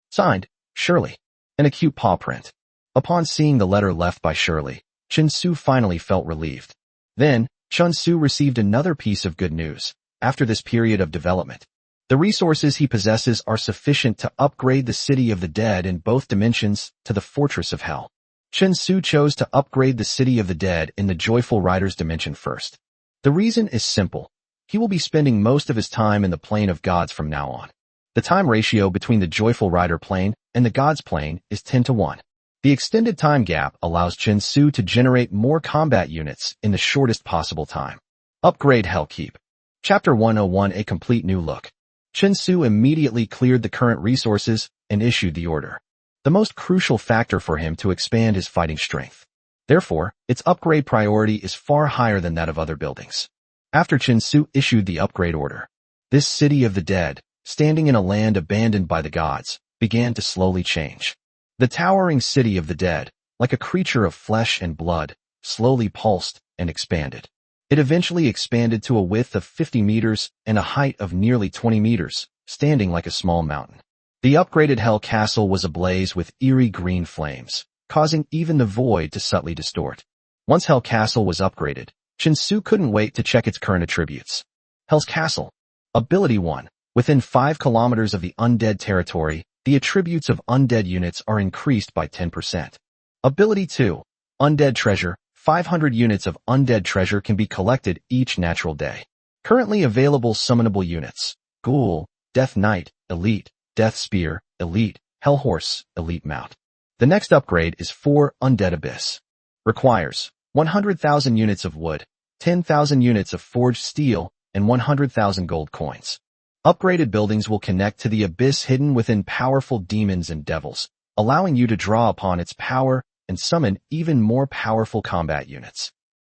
Signed, Shirley. An acute paw print. Upon seeing the letter left by Shirley, Chun Su finally felt relieved. Then, Chun Su received another piece of good news. After this period of development, the resources he possesses are sufficient to upgrade the city of the dead in both dimensions to the Fortress of Hell. Chun Su chose to upgrade the city of the dead in the Joyful Rider's dimension first. The reason is simple. He will be spending most of his time in the plane of gods from now on. The time ratio between the Joyful Rider plane and the gods plane is 10:1. The extended time gap allows Chun Su to generate more combat units in the shortest possible time. Upgrade Hellkeep. Chapter 101 A complete new look. Chun Su immediately cleared the current resources and issued the order. The most crucial factor for him to expand his fighting strength. Therefore, its upgrade priority is far higher than that of other buildings. After Chun Su issued the upgrade order, this city of the dead, standing in a land abandoned by the gods, began to slowly change. The towering city of the dead, like a creature of flesh and blood, slowly pulsed and expanded. It eventually expanded to a width of 50 meters and a height of nearly 20 meters, standing like a small mountain. The upgraded Hell Castle was ablaze with eerie green flames. causing even the void to subtly distort. Once Hell Castle was upgraded, Shinsu couldn't wait to check its current attributes. Hell's Castle. Ability 1. Within 5 kilometers of the undead territory, the attributes of undead units are increased by 10%. Ability 2. Undead Treasure. 500 units of undead treasure can be collected each natural day. Currently available summonable units: Ghoul, Death Knight, Elite, Death Spear, Elite, Hell Horse, Elite Mount. The next upgrade is 4 Undead Abyss. Requires 100,000 units of wood, 10,000 units of forged steel, and 100,000 gold coins. Upgraded buildings will connect to the abyss hidden within powerful demons and devils, allowing you to draw upon its power and summon even more powerful combat units.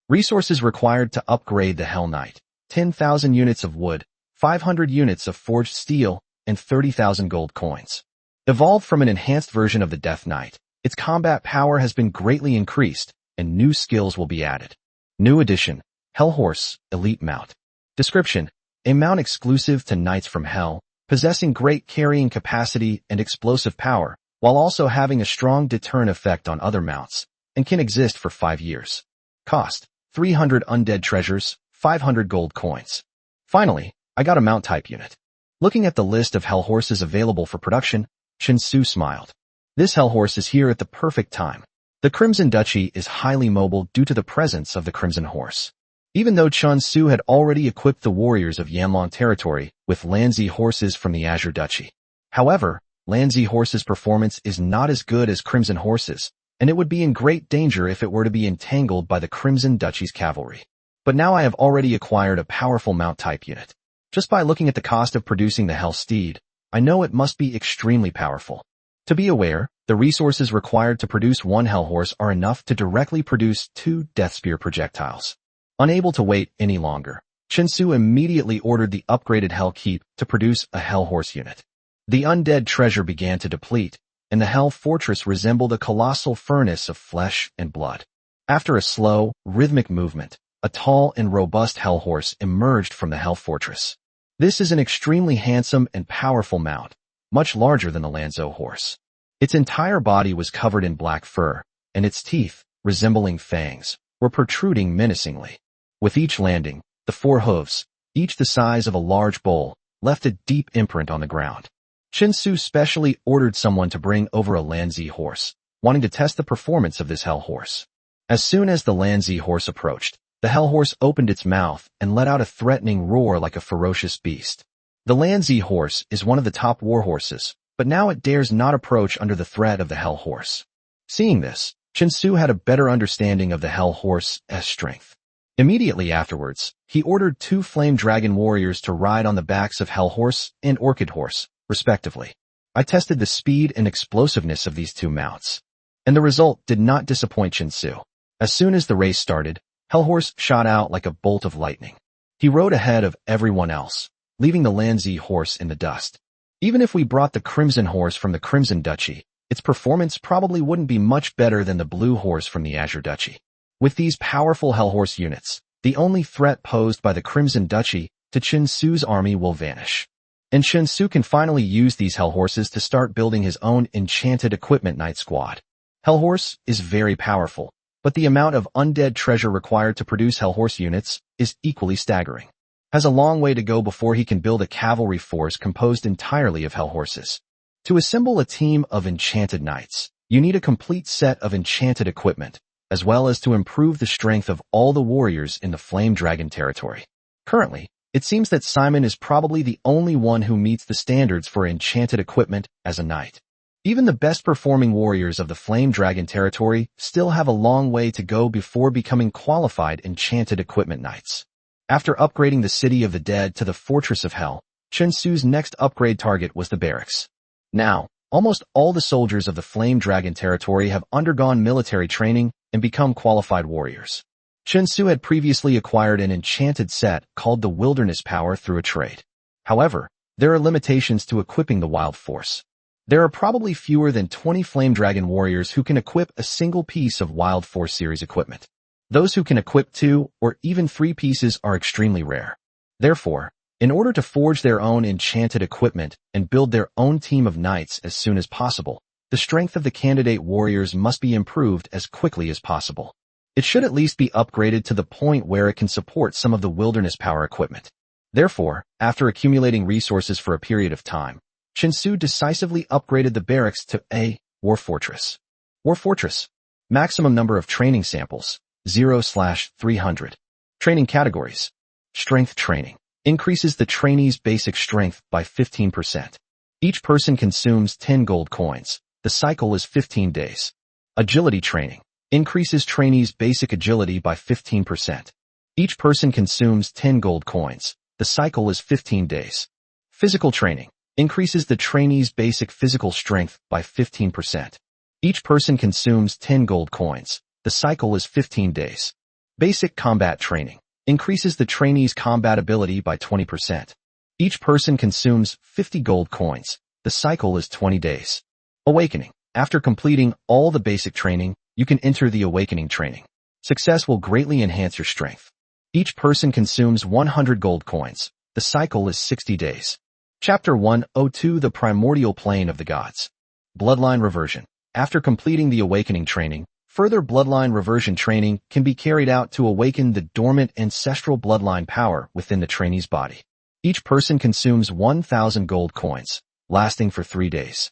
Resources required to upgrade the Hell Knight: 10,000 units of wood, 500 units of forged steel, and 30,000 gold coins. Evolved from an enhanced version of the Death Knight, its combat power has been greatly increased, and new skills will be added. New addition: Hell Horse, Elite Mount. Description: a mount exclusive to Knights from Hell, possessing great carrying capacity and explosive power, while also having a strong deterrent effect on other mounts, and can exist for 5 years. Cost: 300 undead treasures, 500 gold coins. Finally, I got a mount type unit. Looking at the list of Hell Horses available for production, Shinsu smiled. This Hell Horse is here at the perfect time. The Crimson Duchy is highly mobile due to the presence of the Crimson Horse. Even though Shinsu had already equipped the warriors of Yanlong territory with Lanzi horses from the Azure Duchy. However, Lanzi horses' performance is not as good as Crimson horses, and it would be in great danger if it were to be entangled by the Crimson Duchy's cavalry. But now I have already acquired a powerful mount type unit. Just by looking at the cost of producing the Hell Steed, I know it must be extremely powerful. To be aware, the resources required to produce 1 Hell Horse are enough to directly produce 2 Death Spear projectiles. Unable to wait any longer, Shinsu immediately ordered the upgraded Hell Keep to produce a Hell Horse unit. The undead treasure began to deplete, and the Hell Fortress resembled a colossal furnace of flesh and blood. After a slow, rhythmic movement, a tall and robust Hell Horse emerged from the Hell Fortress. This is an extremely handsome and powerful mount, much larger than the Lanzo horse. Its entire body was covered in black fur, and its teeth, resembling fangs, were protruding menacingly. With each landing, the 4 hooves, each the size of a large bowl, left a deep imprint on the ground. Shinsu specially ordered someone to bring over a Lanzi horse, wanting to test the performance of this Hell Horse. As soon as the Lanzi horse approached, the Hell Horse opened its mouth and let out a threatening roar like a ferocious beast. The Lanzi horse is one of the top war horses, but now it dares not approach under the threat of the Hell Horse. Seeing this, Shinsu had a better understanding of the Hell Horse's strength. Immediately afterwards, he ordered 2 Flame Dragon warriors to ride on the backs of Hell Horse and Orchid Horse, respectively. I tested the speed and explosiveness of these 2 mounts, and the result did not disappoint Shinsu. As soon as the race started, Hell Horse shot out like a bolt of lightning. He rode ahead of everyone else, leaving the Lanzi horse in the dust. Even if we brought the Crimson Horse from the Crimson Duchy, its performance probably wouldn't be much better than the Blue Horse from the Azure Duchy. With these powerful Hell Horse units, the only threat posed by the Crimson Duchy to Shinsu's army will vanish. And Shinsu can finally use these Hell Horses to start building his own enchanted equipment Knight squad. Hell Horse is very powerful, but the amount of undead treasure required to produce Hell Horse units is equally staggering. Has a long way to go before he can build a cavalry force composed entirely of Hell Horses. To assemble a team of enchanted knights, you need a complete set of enchanted equipment, as well as to improve the strength of all the warriors in the Flame Dragon territory. Currently, it seems that Simon is probably the only one who meets the standards for enchanted equipment as a knight. Even the best performing warriors of the Flame Dragon territory still have a long way to go before becoming qualified enchanted equipment knights. After upgrading the City of the Dead to the Fortress of Hell, Shinsu's next upgrade target was the barracks. Now, almost all the soldiers of the Flame Dragon territory have undergone military training and become qualified warriors. Shinsu had previously acquired an enchanted set called the Wilderness Power through a trade. However, there are limitations to equipping the Wild Force. There are probably fewer than 20 Flame Dragon warriors who can equip a single piece of Wild Force series equipment. Those who can equip 2 or even 3 pieces are extremely rare. Therefore, in order to forge their own enchanted equipment and build their own team of knights as soon as possible, the strength of the candidate warriors must be improved as quickly as possible. It should at least be upgraded to the point where it can support some of the wilderness power equipment. Therefore, after accumulating resources for a period of time, Chinsu decisively upgraded the barracks to a War Fortress. War Fortress. Maximum number of training samples, 0/300. Training categories. Strength training. Increases the trainee's basic strength by 15%. Each person consumes 10 gold coins. The cycle is 15 days. Agility training. Increases trainee's basic agility by 15%. Each person consumes 10 gold coins. The cycle is 15 days. Physical training. Increases the trainee's basic physical strength by 15%. Each person consumes 10 gold coins. The cycle is 15 days. Basic combat training. Increases the trainee's combat ability by 20%. Each person consumes 50 gold coins. The cycle is 20 days. Awakening. After completing all the basic training, you can enter the awakening training. Success will greatly enhance your strength. Each person consumes 100 gold coins. The cycle is 60 days. Chapter 102 The Primordial Plane of the Gods. Bloodline Reversion. After completing the awakening training, further bloodline reversion training can be carried out to awaken the dormant ancestral bloodline power within the trainee's body. Each person consumes 1,000 gold coins, lasting for 3 days.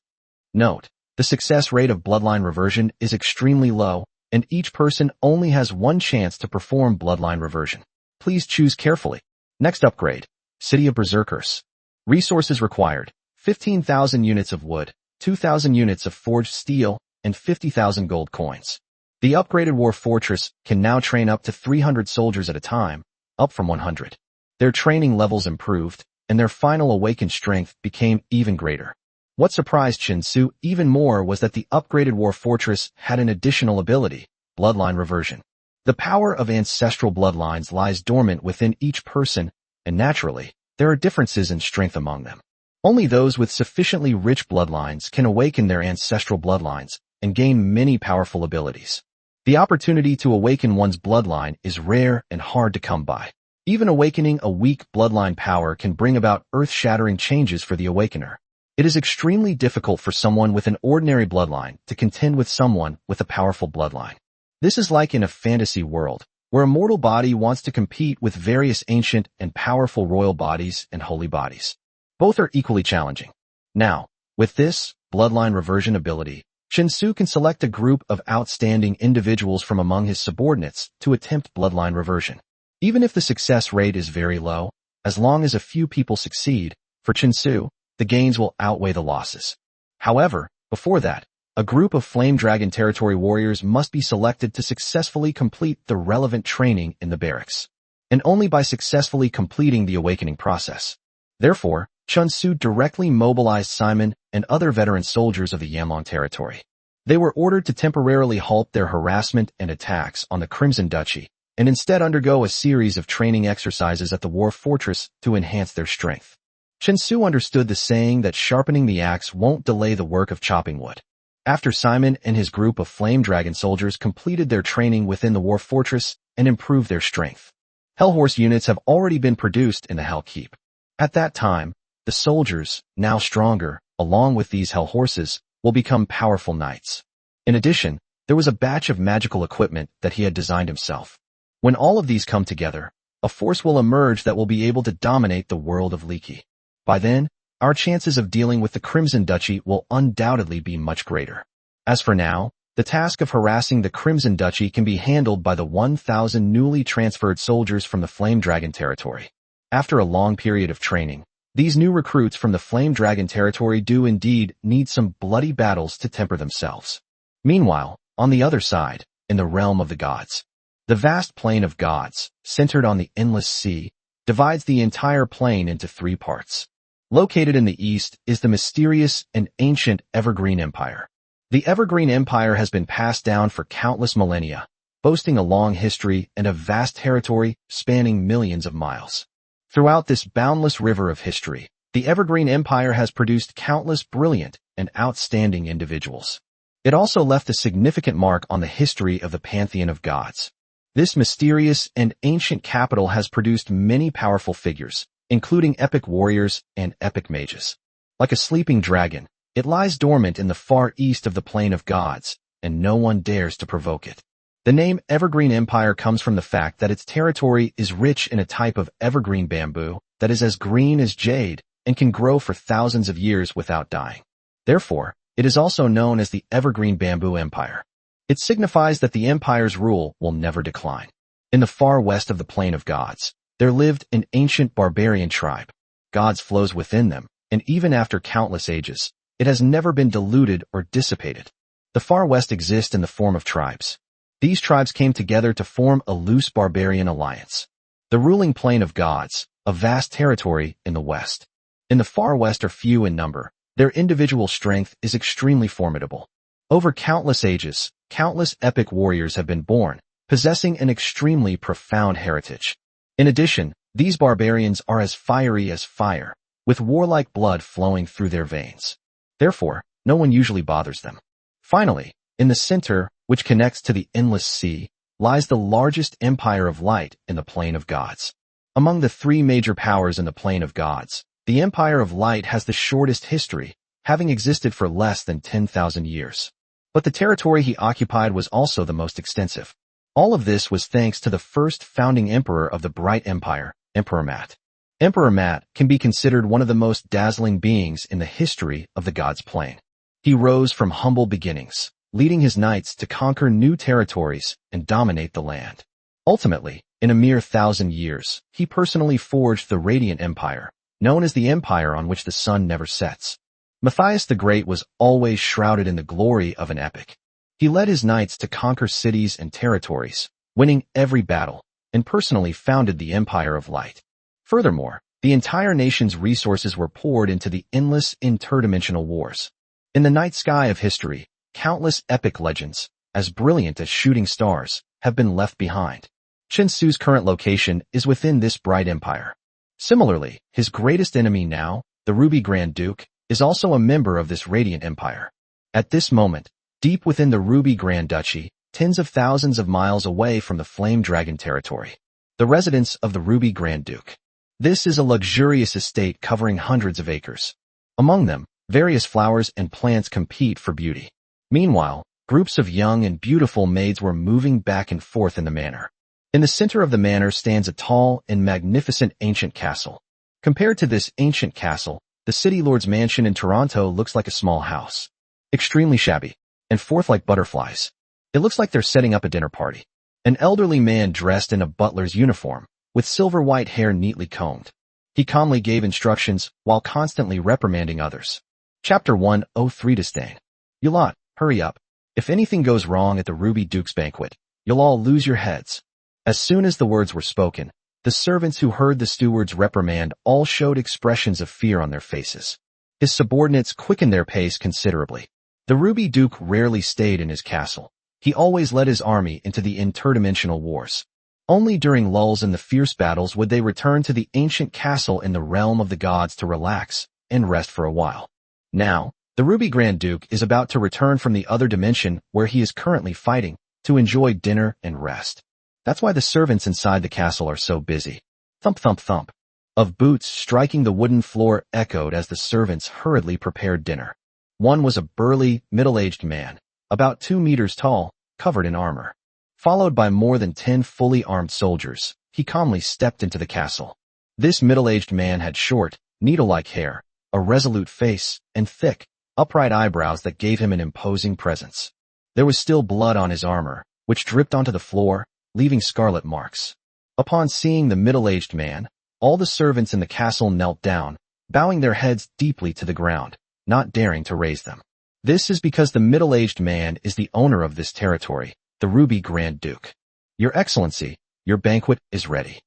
Note: the success rate of bloodline reversion is extremely low, and each person only has one chance to perform bloodline reversion. Please choose carefully. Next upgrade. City of Berserkers. Resources required: 15,000 units of wood, 2,000 units of forged steel, and 50,000 gold coins. The upgraded War Fortress can now train up to 300 soldiers at a time, up from 100. Their training levels improved, and their final awakened strength became even greater. What surprised Chinsu even more was that the upgraded War Fortress had an additional ability: bloodline reversion. The power of ancestral bloodlines lies dormant within each person, and naturally, there are differences in strength among them. Only those with sufficiently rich bloodlines can awaken their ancestral bloodlines and gain many powerful abilities. The opportunity to awaken one's bloodline is rare and hard to come by. Even awakening a weak bloodline power can bring about earth-shattering changes for the awakener. It is extremely difficult for someone with an ordinary bloodline to contend with someone with a powerful bloodline. This is like in a fantasy world, where a mortal body wants to compete with various ancient and powerful royal bodies and holy bodies. Both are equally challenging. Now, with this bloodline reversion ability, Chinsu can select a group of outstanding individuals from among his subordinates to attempt bloodline reversion. Even if the success rate is very low, as long as a few people succeed, for Chinsu, the gains will outweigh the losses. However, before that, a group of Flame Dragon Territory warriors must be selected to successfully complete the relevant training in the barracks, and only by successfully completing the awakening process. Therefore, Chinsu directly mobilized Simon and other veteran soldiers of the Yanlong territory. They were ordered to temporarily halt their harassment and attacks on the Crimson Duchy, and instead undergo a series of training exercises at the War Fortress to enhance their strength. Chinsu understood the saying that sharpening the axe won't delay the work of chopping wood. After Simon and his group of Flame Dragon soldiers completed their training within the War Fortress and improved their strength, Hellhorse units have already been produced in the Hell Keep. At that time, the soldiers, now stronger, along with these Hell Horses, will become powerful knights. In addition, there was a batch of magical equipment that he had designed himself. When all of these come together, a force will emerge that will be able to dominate the world of Leaky. By then, our chances of dealing with the Crimson Duchy will undoubtedly be much greater. As for now, the task of harassing the Crimson Duchy can be handled by the 1,000 newly transferred soldiers from the Flame Dragon territory. After a long period of training, these new recruits from the Flame Dragon territory do indeed need some bloody battles to temper themselves. Meanwhile, on the other side, in the realm of the gods, the vast plain of gods, centered on the endless sea, divides the entire plain into 3 parts. Located in the east is the mysterious and ancient Evergreen Empire. The Evergreen Empire has been passed down for countless millennia, boasting a long history and a vast territory spanning millions of miles. Throughout this boundless river of history, the Evergreen Empire has produced countless brilliant and outstanding individuals. It also left a significant mark on the history of the pantheon of gods. This mysterious and ancient capital has produced many powerful figures, including epic warriors and epic mages. Like a sleeping dragon, It lies dormant in the far east of the Plain of Gods, and no one dares to provoke it. The name Evergreen Empire comes from the fact that its territory is rich in a type of evergreen bamboo that is as green as jade and can grow for thousands of years without dying. Therefore, it is also known as the Evergreen Bamboo Empire. It signifies that the empire's rule will never decline. In the far west of the Plain of Gods, there lived an ancient barbarian tribe. Gods flows within them, and even after countless ages, it has never been diluted or dissipated. The far west exists in the form of tribes. These tribes came together to form a loose barbarian alliance. The ruling Plain of Gods, a vast territory in the west. In the far west are few in number. Their individual strength is extremely formidable. Over countless ages, countless epic warriors have been born, possessing an extremely profound heritage. In addition, these barbarians are as fiery as fire, with warlike blood flowing through their veins. Therefore, no one usually bothers them. Finally, in the center, which connects to the endless sea, lies the largest empire of light in the Plain of Gods. Among the three major powers in the Plain of Gods, the Empire of Light has the shortest history, having existed for less than 10,000 years. But the territory he occupied was also the most extensive. All of this was thanks to the first founding emperor of the Bright Empire, Emperor Mat. Emperor Mat can be considered one of the most dazzling beings in the history of the Gods' Plain. He rose from humble beginnings, leading his knights to conquer new territories and dominate the land. Ultimately, in a mere 1,000 years, he personally forged the Radiant Empire, known as the empire on which the sun never sets. Matthias the Great was always shrouded in the glory of an epic. He led his knights to conquer cities and territories, winning every battle, and personally founded the Empire of Light. Furthermore, the entire nation's resources were poured into the endless interdimensional wars. In the night sky of history, countless epic legends, as brilliant as shooting stars, have been left behind. Chen Su's current location is within this bright empire. Similarly, his greatest enemy now, the Ruby Grand Duke, is also a member of this radiant empire. At this moment, deep within the Ruby Grand Duchy, tens of thousands of miles away from the Flame Dragon territory, the residence of the Ruby Grand Duke. This is a luxurious estate covering hundreds of acres. Among them, various flowers and plants compete for beauty. Meanwhile, groups of young and beautiful maids were moving back and forth in the manor. In the center of the manor stands a tall and magnificent ancient castle. Compared to this ancient castle, the city lord's mansion in Toronto looks like a small house. Extremely shabby, and forth like butterflies. It looks like they're setting up a dinner party. An elderly man dressed in a butler's uniform, with silver white hair neatly combed. He calmly gave instructions while constantly reprimanding others. Chapter 103 Disdain. You lot, hurry up. If anything goes wrong at the Ruby Duke's banquet, you'll all lose your heads. As soon as the words were spoken, the servants who heard the steward's reprimand all showed expressions of fear on their faces. His subordinates quickened their pace considerably. The Ruby Duke rarely stayed in his castle. He always led his army into the interdimensional wars. Only during lulls in the fierce battles would they return to the ancient castle in the realm of the gods to relax and rest for a while. Now, the Ruby Grand Duke is about to return from the other dimension where he is currently fighting to enjoy dinner and rest. That's why the servants inside the castle are so busy. Thump thump thump of boots striking the wooden floor echoed as the servants hurriedly prepared dinner. One was a burly, middle-aged man, about 2 meters tall, covered in armor. Followed by more than 10 fully armed soldiers, he calmly stepped into the castle. This middle-aged man had short, needle-like hair, a resolute face, and thick, upright eyebrows that gave him an imposing presence. There was still blood on his armor, which dripped onto the floor, leaving scarlet marks. Upon seeing the middle-aged man, all the servants in the castle knelt down, bowing their heads deeply to the ground, not daring to raise them. This is because the middle-aged man is the owner of this territory, the Ruby Grand Duke. Your Excellency, your banquet is ready.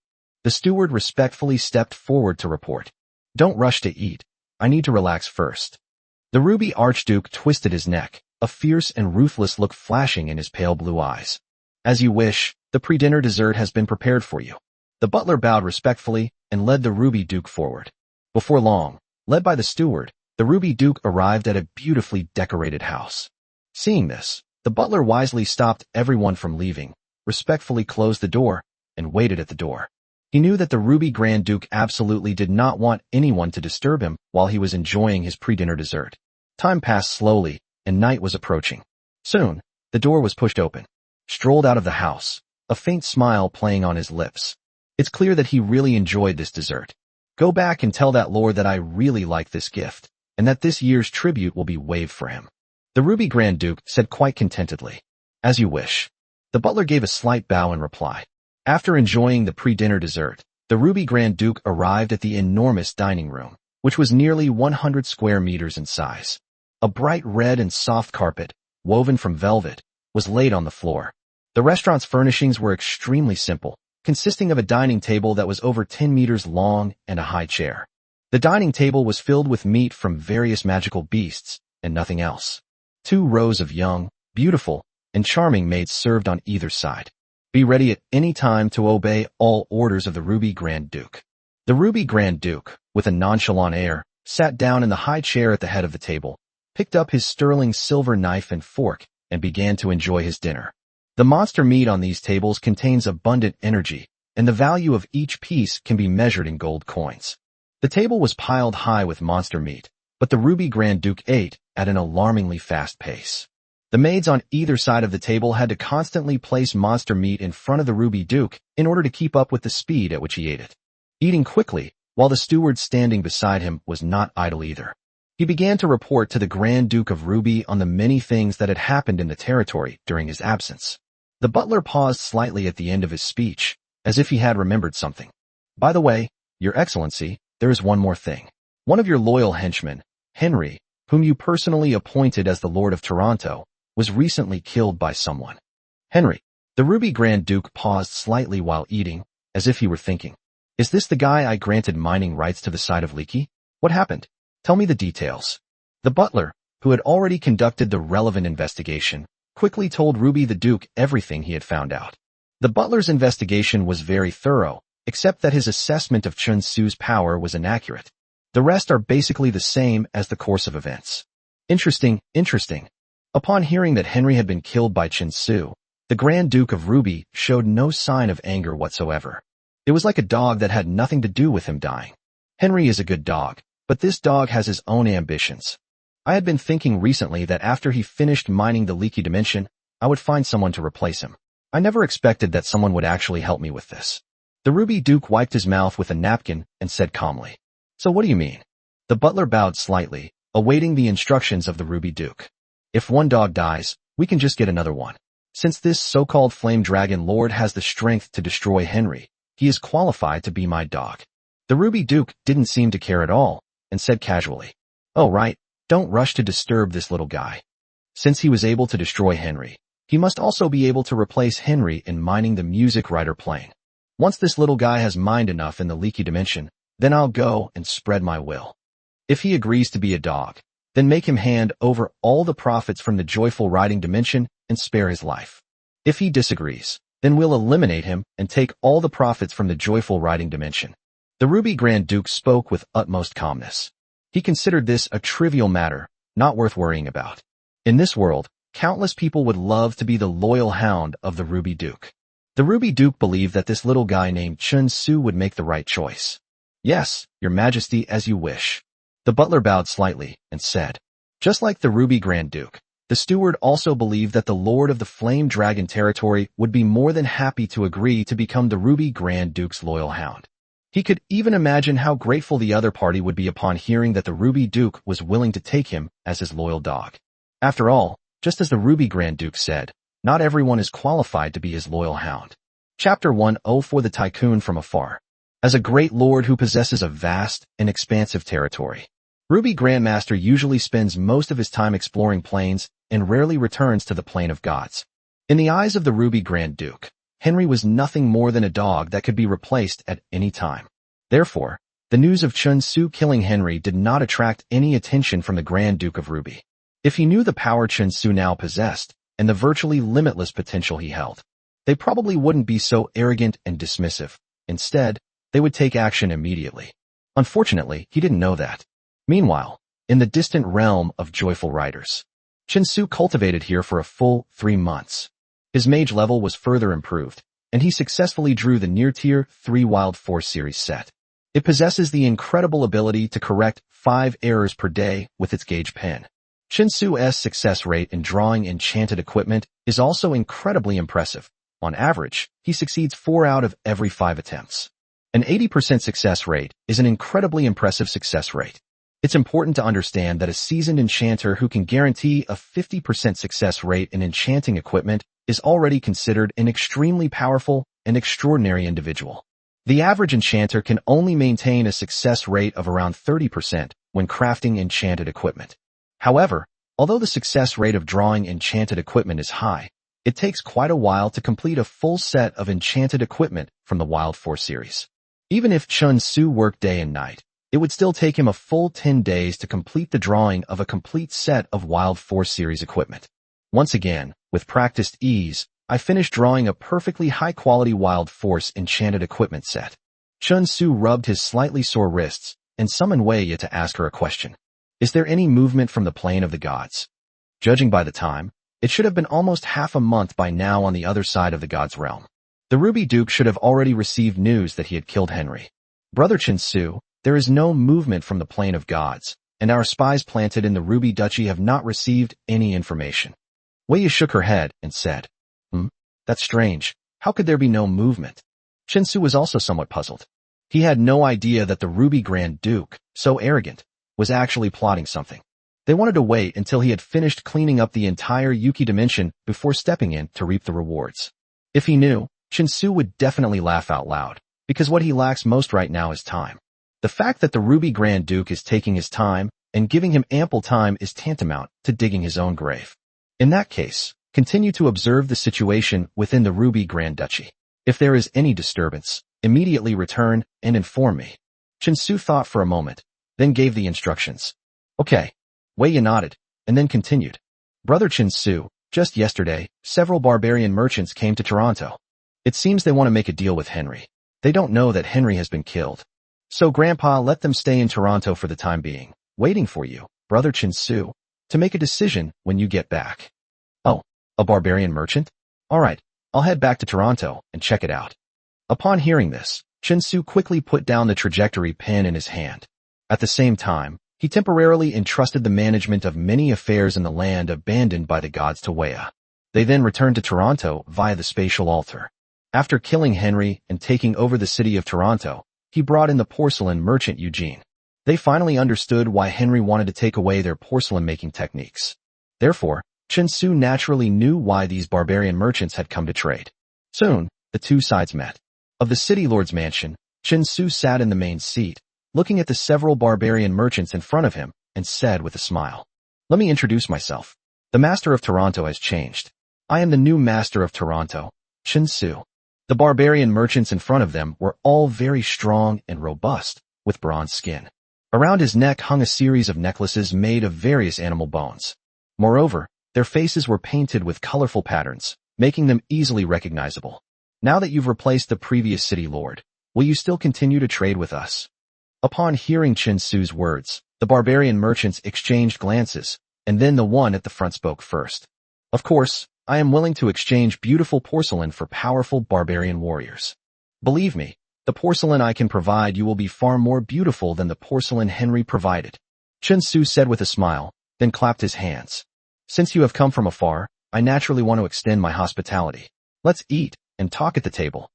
The steward respectfully stepped forward to report. Don't rush to eat. I need to relax first. The Ruby Archduke twisted his neck, a fierce and ruthless look flashing in his pale blue eyes. As you wish, the pre-dinner dessert has been prepared for you. The butler bowed respectfully and led the Ruby Duke forward. Before long, led by the steward, the Ruby Duke arrived at a beautifully decorated house. Seeing this, the butler wisely stopped everyone from leaving, respectfully closed the door, and waited at the door. He knew that the Ruby Grand Duke absolutely did not want anyone to disturb him while he was enjoying his pre-dinner dessert. Time passed slowly, and night was approaching. Soon, the door was pushed open. Strolled out of the house, a faint smile playing on his lips. It's clear that he really enjoyed this dessert. Go back and tell that lord that I really like this gift, and that this year's tribute will be waived for him. The Ruby Grand Duke said quite contentedly. As you wish. The butler gave a slight bow in reply. After enjoying the pre-dinner dessert, the Ruby Grand Duke arrived at the enormous dining room, which was nearly 100 square meters in size. A bright red and soft carpet, woven from velvet, was laid on the floor. The restaurant's furnishings were extremely simple, consisting of a dining table that was over 10 meters long and a high chair. The dining table was filled with meat from various magical beasts, and nothing else. 2 rows of young, beautiful, and charming maids served on either side. Be ready at any time to obey all orders of the Ruby Grand Duke. The Ruby Grand Duke, with a nonchalant air, sat down in the high chair at the head of the table, picked up his sterling silver knife and fork, and began to enjoy his dinner. The monster meat on these tables contains abundant energy, and the value of each piece can be measured in gold coins. The table was piled high with monster meat, but the Ruby Grand Duke ate at an alarmingly fast pace. The maids on either side of the table had to constantly place monster meat in front of the Ruby Duke in order to keep up with the speed at which he ate it. Eating quickly, while the steward standing beside him was not idle either. He began to report to the Grand Duke of Ruby on the many things that had happened in the territory during his absence. The butler paused slightly at the end of his speech, as if he had remembered something. By the way, Your Excellency, there is one more thing. One of your loyal henchmen, Henry, whom you personally appointed as the Lord of Toronto, was recently killed by someone. Henry. The Ruby Grand Duke paused slightly while eating, as if he were thinking. Is this the guy I granted mining rights to the side of Leaky? What happened? Tell me the details. The butler, who had already conducted the relevant investigation, quickly told Ruby the Duke everything he had found out. The butler's investigation was very thorough, except that his assessment of Chun Su's power was inaccurate. The rest are basically the same as the course of events. Interesting. Upon hearing that Henry had been killed by Chun Su, the Grand Duke of Ruby showed no sign of anger whatsoever. It was like a dog that had nothing to do with him dying. Henry is a good dog, but this dog has his own ambitions. I had been thinking recently that after he finished mining the Leaky Dimension, I would find someone to replace him. I never expected that someone would actually help me with this. The Ruby Duke wiped his mouth with a napkin and said calmly. So what do you mean? The butler bowed slightly, awaiting the instructions of the Ruby Duke. If one dog dies, we can just get another one. Since this so-called Flame Dragon Lord has the strength to destroy Henry, he is qualified to be my dog. The Ruby Duke didn't seem to care at all, and said casually, Oh right, don't rush to disturb this little guy. Since he was able to destroy Henry, he must also be able to replace Henry in mining the music writer plane. Once this little guy has mined enough in the Leaky Dimension, then I'll go and spread my will. If he agrees to be a dog, then make him hand over all the profits from the Joyful Riding Dimension and spare his life. If he disagrees, then we'll eliminate him and take all the profits from the Joyful Riding Dimension. The Ruby Grand Duke spoke with utmost calmness. He considered this a trivial matter, not worth worrying about. In this world, countless people would love to be the loyal hound of the Ruby Duke. The Ruby Duke believed that this little guy named Chun Su would make the right choice. Yes, Your Majesty, as you wish. The butler bowed slightly and said, Just like the Ruby Grand Duke, the steward also believed that the Lord of the Flame Dragon territory would be more than happy to agree to become the Ruby Grand Duke's loyal hound. He could even imagine how grateful the other party would be upon hearing that the Ruby Duke was willing to take him as his loyal dog. After all, just as the Ruby Grand Duke said, not everyone is qualified to be his loyal hound. Chapter 10 for the Tycoon from Afar. As a great lord who possesses a vast and expansive territory, Ruby Grandmaster usually spends most of his time exploring planes and rarely returns to the Plane of Gods. In the eyes of the Ruby Grand Duke, Henry was nothing more than a dog that could be replaced at any time. Therefore, the news of Chun Su killing Henry did not attract any attention from the Grand Duke of Ruby. If he knew the power Chun Su now possessed and the virtually limitless potential he held, they probably wouldn't be so arrogant and dismissive. Instead, they would take action immediately. Unfortunately, he didn't know that. Meanwhile, in the distant realm of Joyful Riders, Chun Su cultivated here for a full 3 months. His mage level was further improved, and he successfully drew the near-tier 3 Wild Force series set. It possesses the incredible ability to correct 5 errors per day with its gauge pen. Chen Su's success rate in drawing enchanted equipment is also incredibly impressive. On average, he succeeds 4 out of every 5 attempts. An 80% success rate is an incredibly impressive success rate. It's important to understand that a seasoned enchanter who can guarantee a 50% success rate in enchanting equipment is already considered an extremely powerful and extraordinary individual. The average enchanter can only maintain a success rate of around 30% when crafting enchanted equipment. However, although the success rate of drawing enchanted equipment is high, it takes quite a while to complete a full set of enchanted equipment from the Wild Force series. Even if Chen Su worked day and night, it would still take him a full 10 days to complete the drawing of a complete set of Wild Force series equipment. Once again, with practiced ease, I finished drawing a perfectly high-quality Wild Force enchanted equipment set. Chen Su rubbed his slightly sore wrists and summoned Wei Yi to ask her a question. Is there any movement from the plane of the gods? Judging by the time, it should have been almost half a month by now on the other side of the gods' realm. The Ruby Duke should have already received news that he had killed Henry. Brother Chen Su, there is no movement from the plane of gods, and our spies planted in the Ruby Duchy have not received any information. Wei Yi shook her head and said, That's strange. How could there be no movement? Chen Su was also somewhat puzzled. He had no idea that the Ruby Grand Duke, so arrogant, was actually plotting something. They wanted to wait until he had finished cleaning up the entire Yuki dimension before stepping in to reap the rewards. If he knew, Chen Su would definitely laugh out loud, because what he lacks most right now is time. The fact that the Ruby Grand Duke is taking his time and giving him ample time is tantamount to digging his own grave. In that case, continue to observe the situation within the Ruby Grand Duchy. If there is any disturbance, immediately return and inform me. Chen Su thought for a moment, then gave the instructions. Okay. Wei Yi nodded, and then continued. Brother Chen Su, just yesterday, several barbarian merchants came to Toronto. It seems they want to make a deal with Henry. They don't know that Henry has been killed. So Grandpa let them stay in Toronto for the time being, waiting for you, Brother Chen Su, to make a decision when you get back. Oh, a barbarian merchant? Alright, I'll head back to Toronto and check it out. Upon hearing this, Chen Su quickly put down the trajectory pen in his hand. At the same time, he temporarily entrusted the management of many affairs in the land abandoned by the gods to Wei Yi. They then returned to Toronto via the spatial altar. After killing Henry and taking over the city of Toronto, he brought in the porcelain merchant Eugene. They finally understood why Henry wanted to take away their porcelain-making techniques. Therefore, Chen Su naturally knew why these barbarian merchants had come to trade. Soon, the two sides met. Of the city lord's mansion, Chen Su sat in the main seat, looking at the several barbarian merchants in front of him, and said with a smile, Let me introduce myself. The master of Toronto has changed. I am the new master of Toronto, Chen Su. The barbarian merchants in front of them were all very strong and robust, with bronze skin. Around his neck hung a series of necklaces made of various animal bones. Moreover, their faces were painted with colorful patterns, making them easily recognizable. Now that you've replaced the previous city lord, will you still continue to trade with us? Upon hearing Chen Su's words, the barbarian merchants exchanged glances, and then the one at the front spoke first. Of course, I am willing to exchange beautiful porcelain for powerful barbarian warriors. Believe me, the porcelain I can provide you will be far more beautiful than the porcelain Henry provided. Chen Su said with a smile, then clapped his hands. Since you have come from afar, I naturally want to extend my hospitality. Let's eat and talk at the table.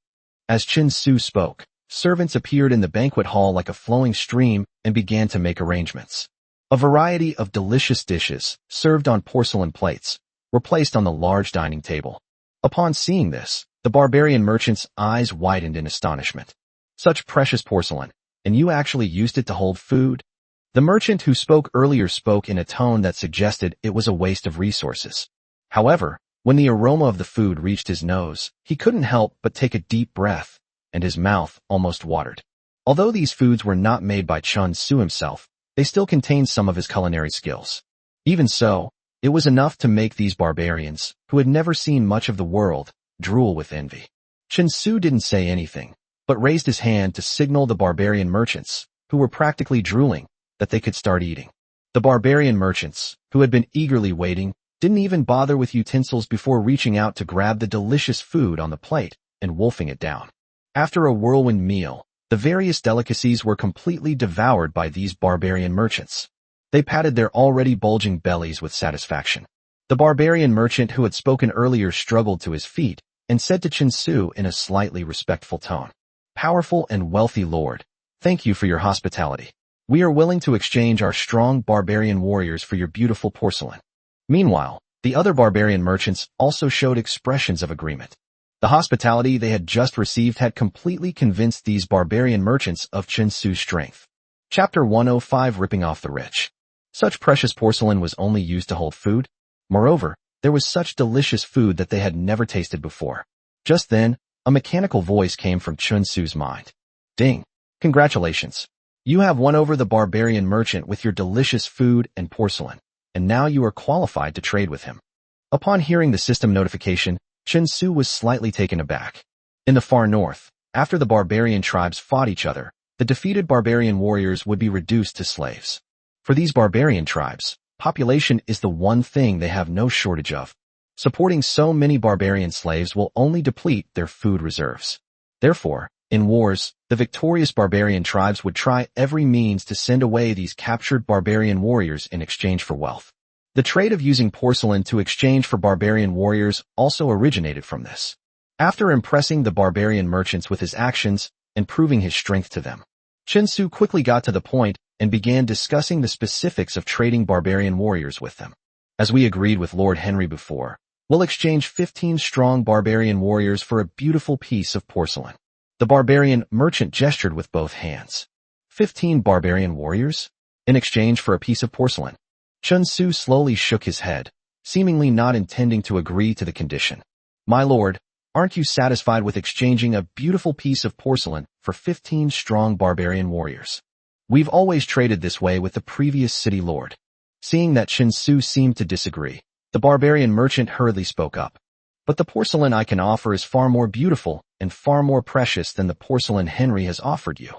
As Chen Su spoke, servants appeared in the banquet hall like a flowing stream and began to make arrangements. A variety of delicious dishes, served on porcelain plates, were placed on the large dining table. Upon seeing this, the barbarian merchant's eyes widened in astonishment. Such precious porcelain, and you actually used it to hold food? The merchant who spoke earlier spoke in a tone that suggested it was a waste of resources. However, when the aroma of the food reached his nose, he couldn't help but take a deep breath, and his mouth almost watered. Although these foods were not made by Chen Su himself, they still contained some of his culinary skills. Even so, it was enough to make these barbarians, who had never seen much of the world, drool with envy. Chen Su didn't say anything, but raised his hand to signal the barbarian merchants, who were practically drooling, that they could start eating. The barbarian merchants, who had been eagerly waiting, didn't even bother with utensils before reaching out to grab the delicious food on the plate and wolfing it down. After a whirlwind meal, the various delicacies were completely devoured by these barbarian merchants. They patted their already bulging bellies with satisfaction. The barbarian merchant who had spoken earlier struggled to his feet and said to Chen Su in a slightly respectful tone, "Powerful and wealthy lord, thank you for your hospitality. We are willing to exchange our strong barbarian warriors for your beautiful porcelain." Meanwhile, the other barbarian merchants also showed expressions of agreement. The hospitality they had just received had completely convinced these barbarian merchants of Chen Su's strength. Chapter 105, Ripping Off the Rich. Such precious porcelain was only used to hold food. Moreover, there was such delicious food that they had never tasted before. Just then, a mechanical voice came from Chen Su's mind. "Ding! Congratulations! You have won over the barbarian merchant with your delicious food and porcelain, and now you are qualified to trade with him." Upon hearing the system notification, Chen Su was slightly taken aback. In the far north, after the barbarian tribes fought each other, the defeated barbarian warriors would be reduced to slaves. For these barbarian tribes, population is the one thing they have no shortage of. Supporting so many barbarian slaves will only deplete their food reserves. Therefore, in wars, the victorious barbarian tribes would try every means to send away these captured barbarian warriors in exchange for wealth. The trade of using porcelain to exchange for barbarian warriors also originated from this. After impressing the barbarian merchants with his actions and proving his strength to them, Chen Su quickly got to the point and began discussing the specifics of trading barbarian warriors with them. As we agreed with Lord Henry before, we'll exchange 15 strong barbarian warriors for a beautiful piece of porcelain. The barbarian merchant gestured with both hands. 15 barbarian warriors? In exchange for a piece of porcelain? Chen Su slowly shook his head, seemingly not intending to agree to the condition. "My lord, aren't you satisfied with exchanging a beautiful piece of porcelain for 15 strong barbarian warriors? We've always traded this way with the previous city lord." Seeing that Chen Su seemed to disagree, the barbarian merchant hurriedly spoke up. "But the porcelain I can offer is far more beautiful and far more precious than the porcelain Henry has offered you."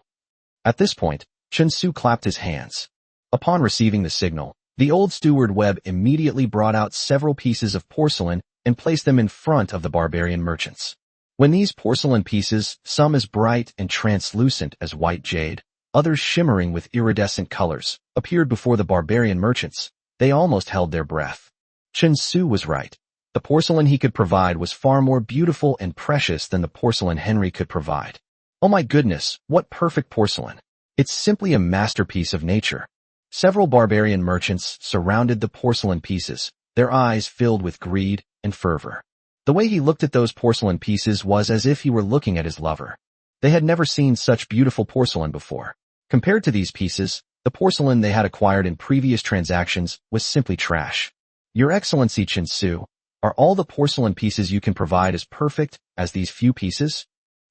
At this point, Chen Su clapped his hands. Upon receiving the signal, the old steward Webb immediately brought out several pieces of porcelain and placed them in front of the barbarian merchants. When these porcelain pieces, some as bright and translucent as white jade, others shimmering with iridescent colors, appeared before the barbarian merchants, they almost held their breath. Chen Su was right. The porcelain he could provide was far more beautiful and precious than the porcelain Henry could provide. Oh my goodness, what perfect porcelain! It's simply a masterpiece of nature. Several barbarian merchants surrounded the porcelain pieces, their eyes filled with greed and fervor. The way he looked at those porcelain pieces was as if he were looking at his lover. They had never seen such beautiful porcelain before. Compared to these pieces, the porcelain they had acquired in previous transactions was simply trash. "Your Excellency Chen Su, are all the porcelain pieces you can provide as perfect as these few pieces?"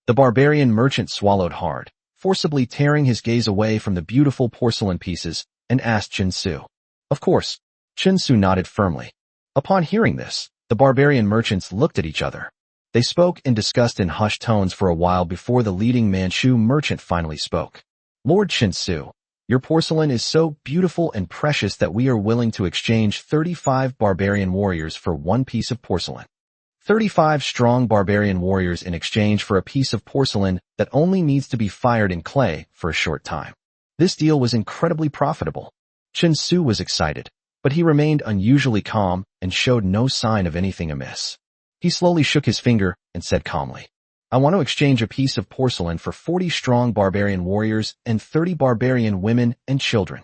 The barbarian merchant swallowed hard, forcibly tearing his gaze away from the beautiful porcelain pieces, and asked Chen Su. Of course. Chen Su nodded firmly. Upon hearing this, the barbarian merchants looked at each other. They spoke and discussed in hushed tones for a while before the leading Manchu merchant finally spoke. "Lord Chen Su, your porcelain is so beautiful and precious that we are willing to exchange 35 barbarian warriors for one piece of porcelain. 35 strong barbarian warriors in exchange for a piece of porcelain that only needs to be fired in clay for a short time." This deal was incredibly profitable. Chen Su was excited, but he remained unusually calm and showed no sign of anything amiss. He slowly shook his finger and said calmly, "I want to exchange a piece of porcelain for 40 strong barbarian warriors and 30 barbarian women and children."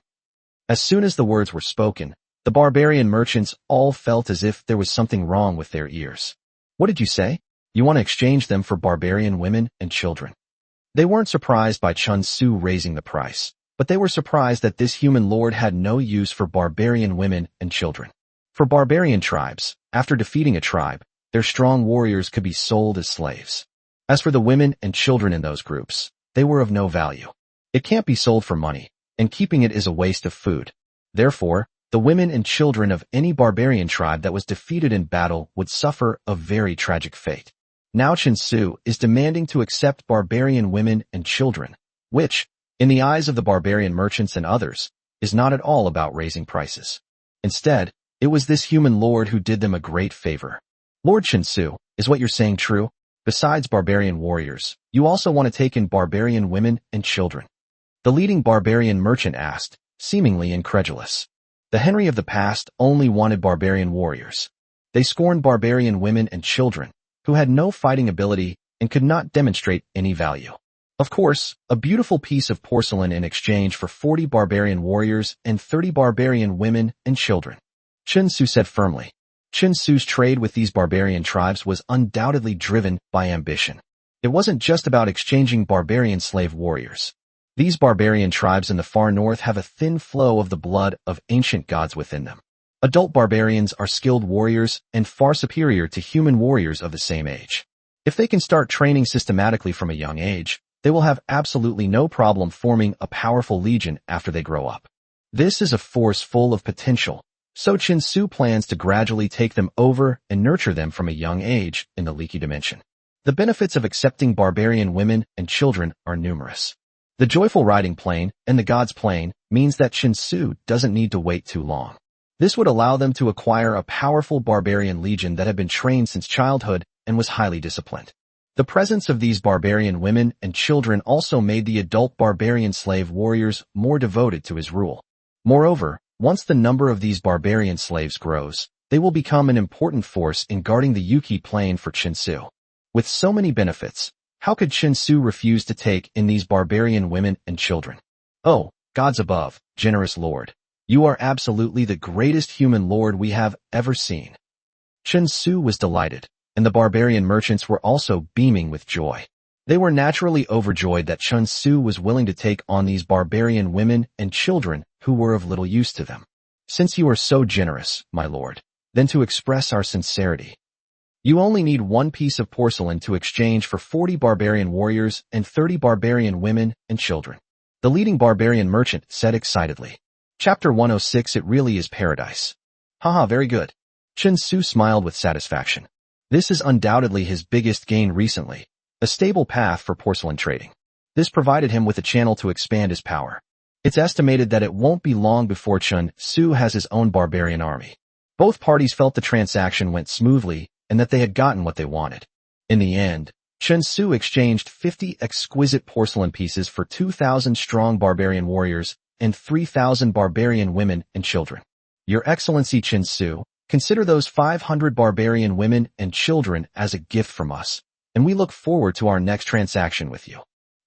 As soon as the words were spoken, the barbarian merchants all felt as if there was something wrong with their ears. "What did you say? You want to exchange them for barbarian women and children?" They weren't surprised by Chen Su raising the price, but they were surprised that this human lord had no use for barbarian women and children. For barbarian tribes, after defeating a tribe, their strong warriors could be sold as slaves. As for the women and children in those groups, they were of no value. It can't be sold for money, and keeping it is a waste of food. Therefore, the women and children of any barbarian tribe that was defeated in battle would suffer a very tragic fate. Now Chen Su is demanding to accept barbarian women and children, which, in the eyes of the barbarian merchants and others, is not at all about raising prices. Instead, it was this human lord who did them a great favor. "Lord Chen Su, is what you're saying true? Besides barbarian warriors, you also want to take in barbarian women and children?" The leading barbarian merchant asked, seemingly incredulous. The Henry of the past only wanted barbarian warriors. They scorned barbarian women and children, who had no fighting ability and could not demonstrate any value. Of course, a beautiful piece of porcelain in exchange for 40 barbarian warriors and 30 barbarian women and children. Chen Su said firmly. Chen Su's trade with these barbarian tribes was undoubtedly driven by ambition. It wasn't just about exchanging barbarian slave warriors. These barbarian tribes in the far north have a thin flow of the blood of ancient gods within them. Adult barbarians are skilled warriors and far superior to human warriors of the same age. If they can start training systematically from a young age, they will have absolutely no problem forming a powerful legion after they grow up. This is a force full of potential, so Chen Su plans to gradually take them over and nurture them from a young age in the leaky dimension. The benefits of accepting barbarian women and children are numerous. The joyful riding plane and the God's plane means that Chen Su doesn't need to wait too long. This would allow them to acquire a powerful barbarian legion that had been trained since childhood and was highly disciplined. The presence of these barbarian women and children also made the adult barbarian slave warriors more devoted to his rule. Moreover, once the number of these barbarian slaves grows, they will become an important force in guarding the Yuki Plain for Chen Su. With so many benefits, how could Chen Su refuse to take in these barbarian women and children? Oh, gods above, generous Lord, you are absolutely the greatest human lord we have ever seen. Chen Su was delighted, and the barbarian merchants were also beaming with joy. They were naturally overjoyed that Chen Su was willing to take on these barbarian women and children who were of little use to them. Since you are so generous, my lord, then to express our sincerity. You only need one piece of porcelain to exchange for 40 barbarian warriors and 30 barbarian women and children. The leading barbarian merchant said excitedly. Chapter 106. It really is paradise. Haha, very good. Chen Su smiled with satisfaction. This is undoubtedly his biggest gain recently, a stable path for porcelain trading. This provided him with a channel to expand his power. It's estimated that it won't be long before Chen Su has his own barbarian army. Both parties felt the transaction went smoothly and that they had gotten what they wanted. In the end, Chen Su exchanged 50 exquisite porcelain pieces for 2,000 strong barbarian warriors and 3,000 barbarian women and children. Your Excellency Chen Su, consider those 500 barbarian women and children as a gift from us, and we look forward to our next transaction with you.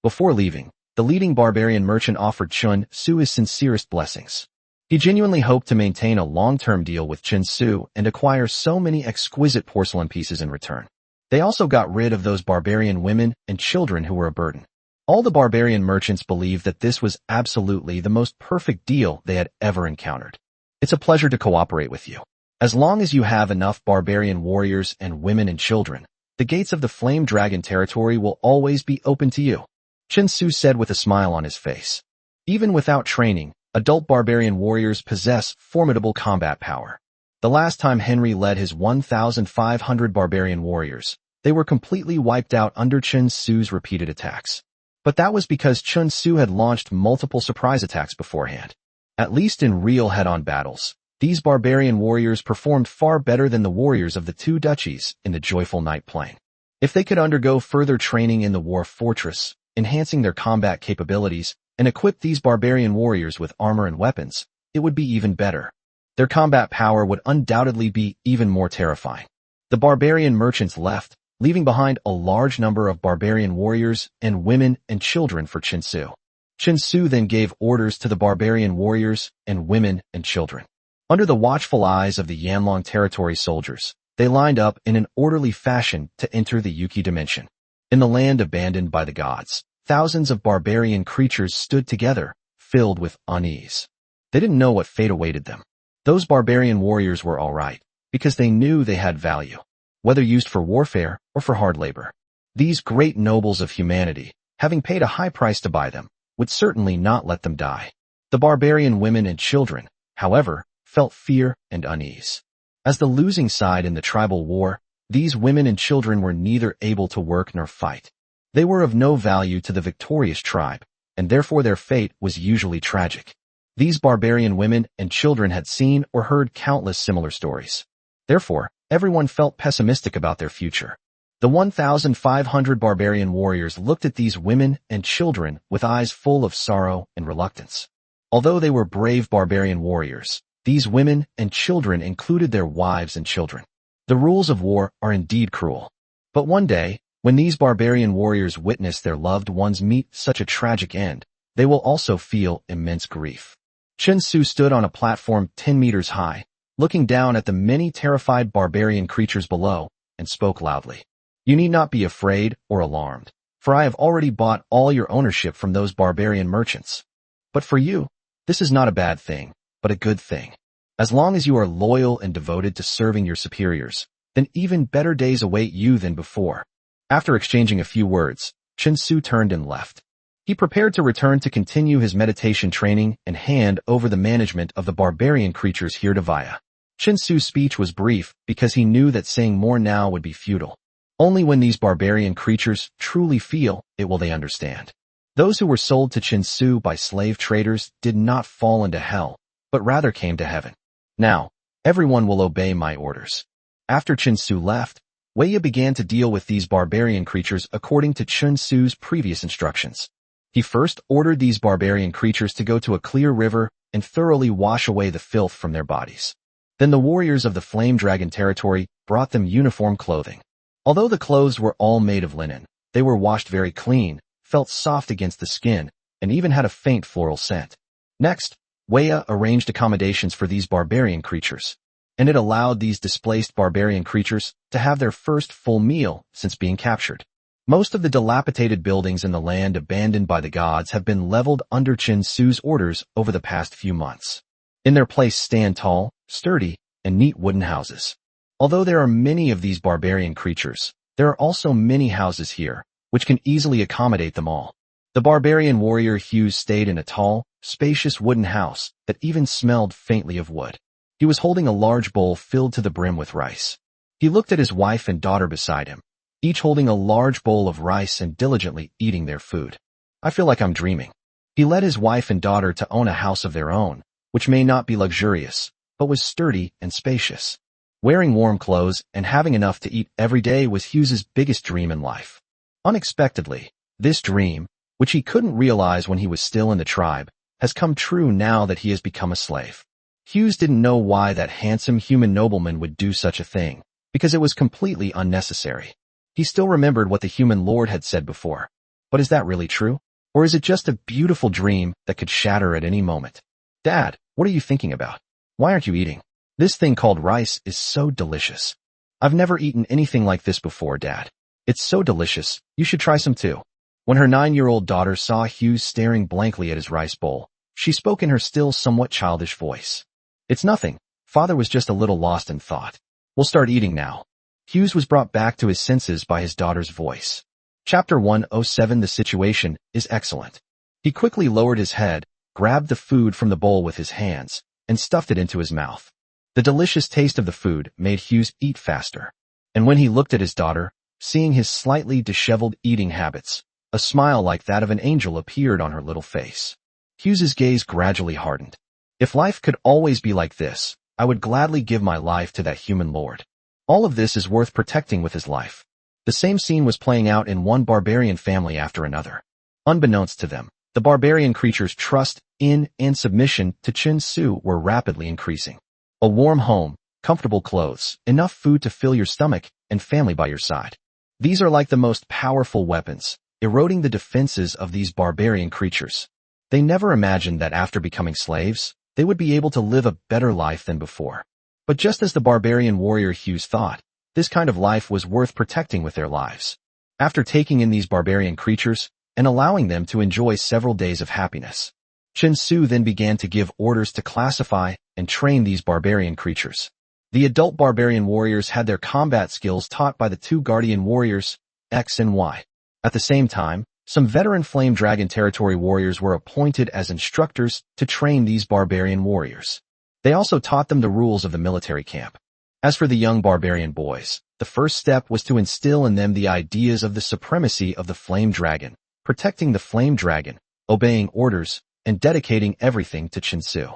Before leaving, the leading barbarian merchant offered Chen Su his sincerest blessings. He genuinely hoped to maintain a long-term deal with Chen Su and acquire so many exquisite porcelain pieces in return. They also got rid of those barbarian women and children who were a burden. All the barbarian merchants believed that this was absolutely the most perfect deal they had ever encountered. It's a pleasure to cooperate with you. As long as you have enough barbarian warriors and women and children, the gates of the Flame Dragon territory will always be open to you, Chen Su said with a smile on his face. Even without training, adult barbarian warriors possess formidable combat power. The last time Henry led his 1,500 barbarian warriors, they were completely wiped out under Chen Su's repeated attacks. But that was because Chen Su had launched multiple surprise attacks beforehand. At least in real head-on battles, these barbarian warriors performed far better than the warriors of the two duchies in the Joyful Night Plain. If they could undergo further training in the War Fortress, enhancing their combat capabilities, and equip these barbarian warriors with armor and weapons, it would be even better. Their combat power would undoubtedly be even more terrifying. The barbarian merchants left, leaving behind a large number of barbarian warriors and women and children for Chen Su. Chen Su then gave orders to the barbarian warriors and women and children. Under the watchful eyes of the Yanlong territory soldiers, they lined up in an orderly fashion to enter the Yuki dimension. In the land abandoned by the gods, thousands of barbarian creatures stood together, filled with unease. They didn't know what fate awaited them. Those barbarian warriors were all right, because they knew they had value, whether used for warfare or for hard labor. These great nobles of humanity, having paid a high price to buy them, would certainly not let them die. The barbarian women and children, however, felt fear and unease. As the losing side in the tribal war, these women and children were neither able to work nor fight. They were of no value to the victorious tribe, and therefore their fate was usually tragic. These barbarian women and children had seen or heard countless similar stories. Therefore, everyone felt pessimistic about their future. The 1,500 barbarian warriors looked at these women and children with eyes full of sorrow and reluctance. Although they were brave barbarian warriors, these women and children included their wives and children. The rules of war are indeed cruel. But one day, when these barbarian warriors witness their loved ones meet such a tragic end, they will also feel immense grief. Chen Su stood on a platform 10 meters high, looking down at the many terrified barbarian creatures below, and spoke loudly. You need not be afraid or alarmed, for I have already bought all your ownership from those barbarian merchants. But for you, this is not a bad thing, but a good thing. As long as you are loyal and devoted to serving your superiors, then even better days await you than before. After exchanging a few words, Chen Su turned and left. He prepared to return to continue his meditation training and hand over the management of the barbarian creatures here to Vaya. Chen Su's speech was brief because he knew that saying more now would be futile. Only when these barbarian creatures truly feel it will they understand. Those who were sold to Chen Su by slave traders did not fall into hell, but rather came to heaven. Now, everyone will obey my orders. After Chen Su left, Wei Ye began to deal with these barbarian creatures according to Chen Su's previous instructions. He first ordered these barbarian creatures to go to a clear river and thoroughly wash away the filth from their bodies. Then the warriors of the Flame Dragon territory brought them uniform clothing. Although the clothes were all made of linen, they were washed very clean, felt soft against the skin, and even had a faint floral scent. Next, Wei Ye arranged accommodations for these barbarian creatures, and it allowed these displaced barbarian creatures to have their first full meal since being captured. Most of the dilapidated buildings in the land abandoned by the gods have been leveled under Chen Su's orders over the past few months. In their place stand tall, sturdy, and neat wooden houses. Although there are many of these barbarian creatures, there are also many houses here, which can easily accommodate them all. The barbarian warrior Hughes stayed in a tall, spacious wooden house that even smelled faintly of wood. He was holding a large bowl filled to the brim with rice. He looked at his wife and daughter beside him, each holding a large bowl of rice and diligently eating their food. I feel like I'm dreaming. He led his wife and daughter to own a house of their own, which may not be luxurious, but was sturdy and spacious. Wearing warm clothes and having enough to eat every day was Hughes's biggest dream in life. Unexpectedly, this dream, which he couldn't realize when he was still in the tribe, has come true now that he has become a slave. Hughes didn't know why that handsome human nobleman would do such a thing, because it was completely unnecessary. He still remembered what the human lord had said before. But is that really true? Or is it just a beautiful dream that could shatter at any moment? Dad, what are you thinking about? Why aren't you eating? This thing called rice is so delicious. I've never eaten anything like this before, Dad. It's so delicious, you should try some too. When her 9-year-old daughter saw Hughes staring blankly at his rice bowl, she spoke in her still somewhat childish voice. It's nothing. Father was just a little lost in thought. We'll start eating now. Hughes was brought back to his senses by his daughter's voice. Chapter 107. The situation is excellent. He quickly lowered his head, grabbed the food from the bowl with his hands, and stuffed it into his mouth. The delicious taste of the food made Hughes eat faster. And when he looked at his daughter, seeing his slightly disheveled eating habits, a smile like that of an angel appeared on her little face. Hughes's gaze gradually hardened. If life could always be like this, I would gladly give my life to that human lord. All of this is worth protecting with his life. The same scene was playing out in one barbarian family after another. Unbeknownst to them, the barbarian creatures' trust in and submission to Chen Su were rapidly increasing. A warm home, comfortable clothes, enough food to fill your stomach, and family by your side. These are like the most powerful weapons, eroding the defenses of these barbarian creatures. They never imagined that after becoming slaves, they would be able to live a better life than before. But just as the barbarian warrior Hughes thought, this kind of life was worth protecting with their lives. After taking in these barbarian creatures and allowing them to enjoy several days of happiness, Chen Su then began to give orders to classify and train these barbarian creatures. The adult barbarian warriors had their combat skills taught by the two guardian warriors, X and Y. At the same time, some veteran Flame Dragon territory warriors were appointed as instructors to train these barbarian warriors. They also taught them the rules of the military camp. As for the young barbarian boys, the first step was to instill in them the ideas of the supremacy of the Flame Dragon, protecting the Flame Dragon, obeying orders, and dedicating everything to Chen Su.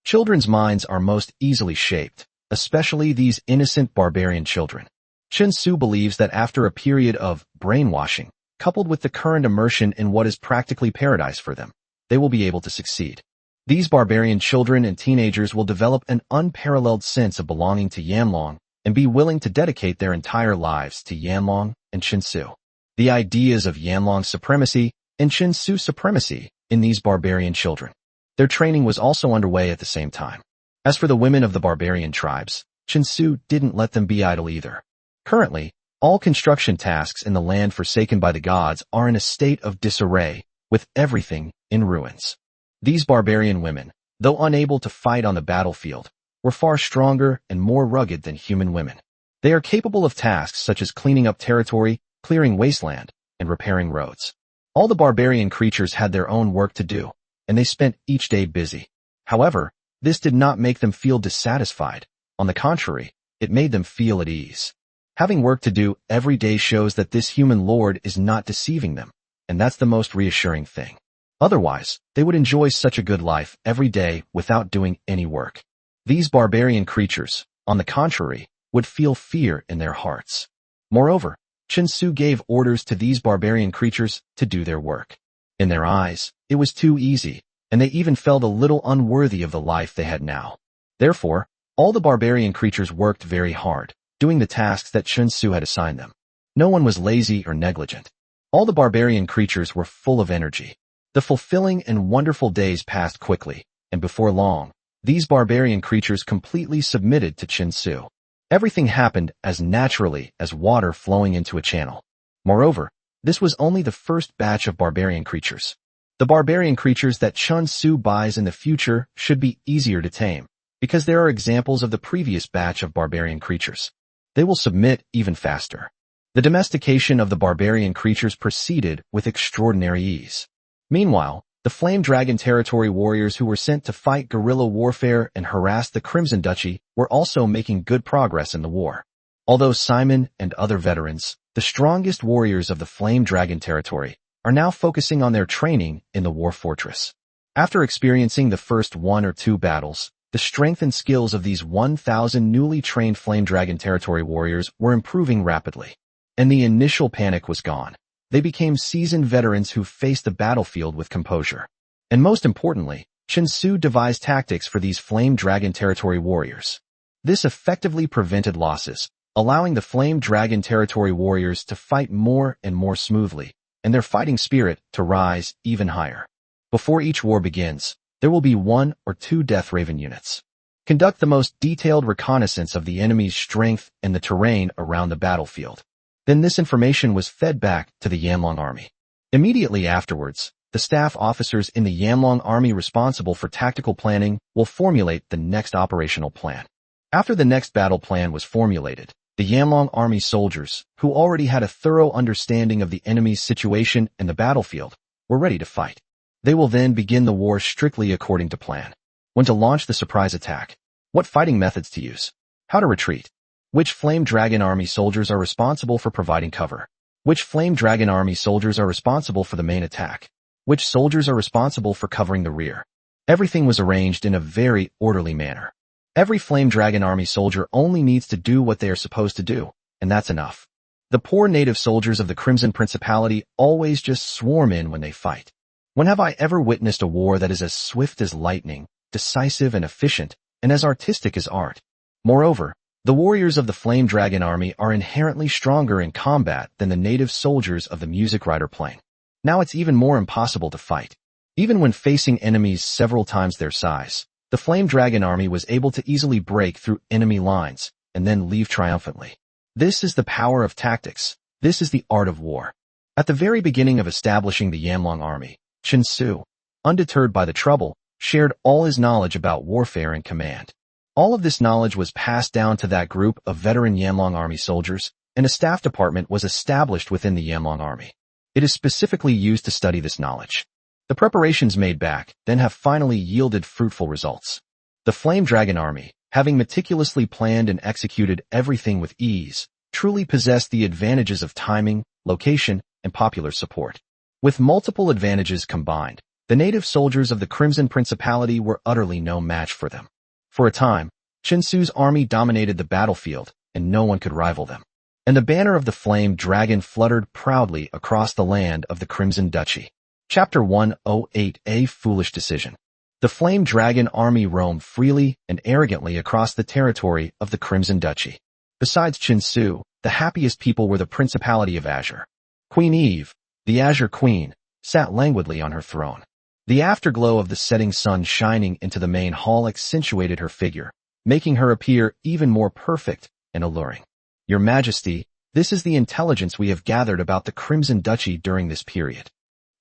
Children's minds are most easily shaped, especially these innocent barbarian children. Chen Su believes that after a period of brainwashing, coupled with the current immersion in what is practically paradise for them, they will be able to succeed. These barbarian children and teenagers will develop an unparalleled sense of belonging to Yanlong and be willing to dedicate their entire lives to Yanlong and Chinsu. The ideas of Yanlong supremacy and Chinsu supremacy in these barbarian children. Their training was also underway at the same time. As for the women of the barbarian tribes, Chinsu didn't let them be idle either. Currently, all construction tasks in the land forsaken by the gods are in a state of disarray, with everything in ruins. These barbarian women, though unable to fight on the battlefield, were far stronger and more rugged than human women. They are capable of tasks such as cleaning up territory, clearing wasteland, and repairing roads. All the barbarian creatures had their own work to do, and they spent each day busy. However, this did not make them feel dissatisfied. On the contrary, it made them feel at ease. Having work to do every day shows that this human lord is not deceiving them, and that's the most reassuring thing. Otherwise, they would enjoy such a good life every day without doing any work. These barbarian creatures, on the contrary, would feel fear in their hearts. Moreover, Chinsu gave orders to these barbarian creatures to do their work. In their eyes, it was too easy, and they even felt a little unworthy of the life they had now. Therefore, all the barbarian creatures worked very hard, doing the tasks that Chinsu had assigned them. No one was lazy or negligent. All the barbarian creatures were full of energy. The fulfilling and wonderful days passed quickly, and before long, these barbarian creatures completely submitted to Chinsu. Everything happened as naturally as water flowing into a channel. Moreover, this was only the first batch of barbarian creatures. The barbarian creatures that Chinsu buys in the future should be easier to tame, because there are examples of the previous batch of barbarian creatures. They will submit even faster. The domestication of the barbarian creatures proceeded with extraordinary ease. Meanwhile, the Flame Dragon Territory warriors who were sent to fight guerrilla warfare and harass the Crimson Duchy were also making good progress in the war. Although Simon and other veterans, the strongest warriors of the Flame Dragon Territory, are now focusing on their training in the War Fortress. After experiencing the first 1 or 2 battles, the strength and skills of these 1,000 newly trained Flame Dragon Territory warriors were improving rapidly. And the initial panic was gone. They became seasoned veterans who faced the battlefield with composure. And most importantly, Chinsu devised tactics for these Flame Dragon Territory warriors. This effectively prevented losses, allowing the Flame Dragon Territory warriors to fight more and more smoothly, and their fighting spirit to rise even higher. Before each war begins, there will be 1 or 2 Death Raven units. Conduct the most detailed reconnaissance of the enemy's strength and the terrain around the battlefield. Then this information was fed back to the Yanlong army. Immediately afterwards, the staff officers in the Yanlong army responsible for tactical planning will formulate the next operational plan. After the next battle plan was formulated, the Yanlong army soldiers, who already had a thorough understanding of the enemy's situation and the battlefield, were ready to fight. They will then begin the war strictly according to plan. When to launch the surprise attack, what fighting methods to use, how to retreat, which Flame Dragon Army soldiers are responsible for providing cover, which Flame Dragon Army soldiers are responsible for the main attack, which soldiers are responsible for covering the rear. Everything was arranged in a very orderly manner. Every Flame Dragon Army soldier only needs to do what they are supposed to do, and that's enough. The poor native soldiers of the Crimson Principality always just swarm in when they fight. When have I ever witnessed a war that is as swift as lightning, decisive and efficient, and as artistic as art? Moreover, the warriors of the Flame Dragon Army are inherently stronger in combat than the native soldiers of the Music Rider Plain. Now it's even more impossible to fight. Even when facing enemies several times their size, the Flame Dragon Army was able to easily break through enemy lines and then leave triumphantly. This is the power of tactics. This is the art of war. At the very beginning of establishing the Yanlong Army, Chinsu, undeterred by the trouble, shared all his knowledge about warfare and command. All of this knowledge was passed down to that group of veteran Yanlong Army soldiers, and a staff department was established within the Yanlong Army. It is specifically used to study this knowledge. The preparations made back then have finally yielded fruitful results. The Flame Dragon Army, having meticulously planned and executed everything with ease, truly possessed the advantages of timing, location, and popular support. With multiple advantages combined, the native soldiers of the Crimson Principality were utterly no match for them. For a time, Chinsu's army dominated the battlefield, and no one could rival them. And the banner of the Flame Dragon fluttered proudly across the land of the Crimson Duchy. Chapter 108: A Foolish Decision. The Flame Dragon army roamed freely and arrogantly across the territory of the Crimson Duchy. Besides Chinsu, the happiest people were the Principality of Azure. Queen Eve, the Azure Queen, sat languidly on her throne. The afterglow of the setting sun shining into the main hall accentuated her figure, making her appear even more perfect and alluring. Your Majesty, this is the intelligence we have gathered about the Crimson Duchy during this period.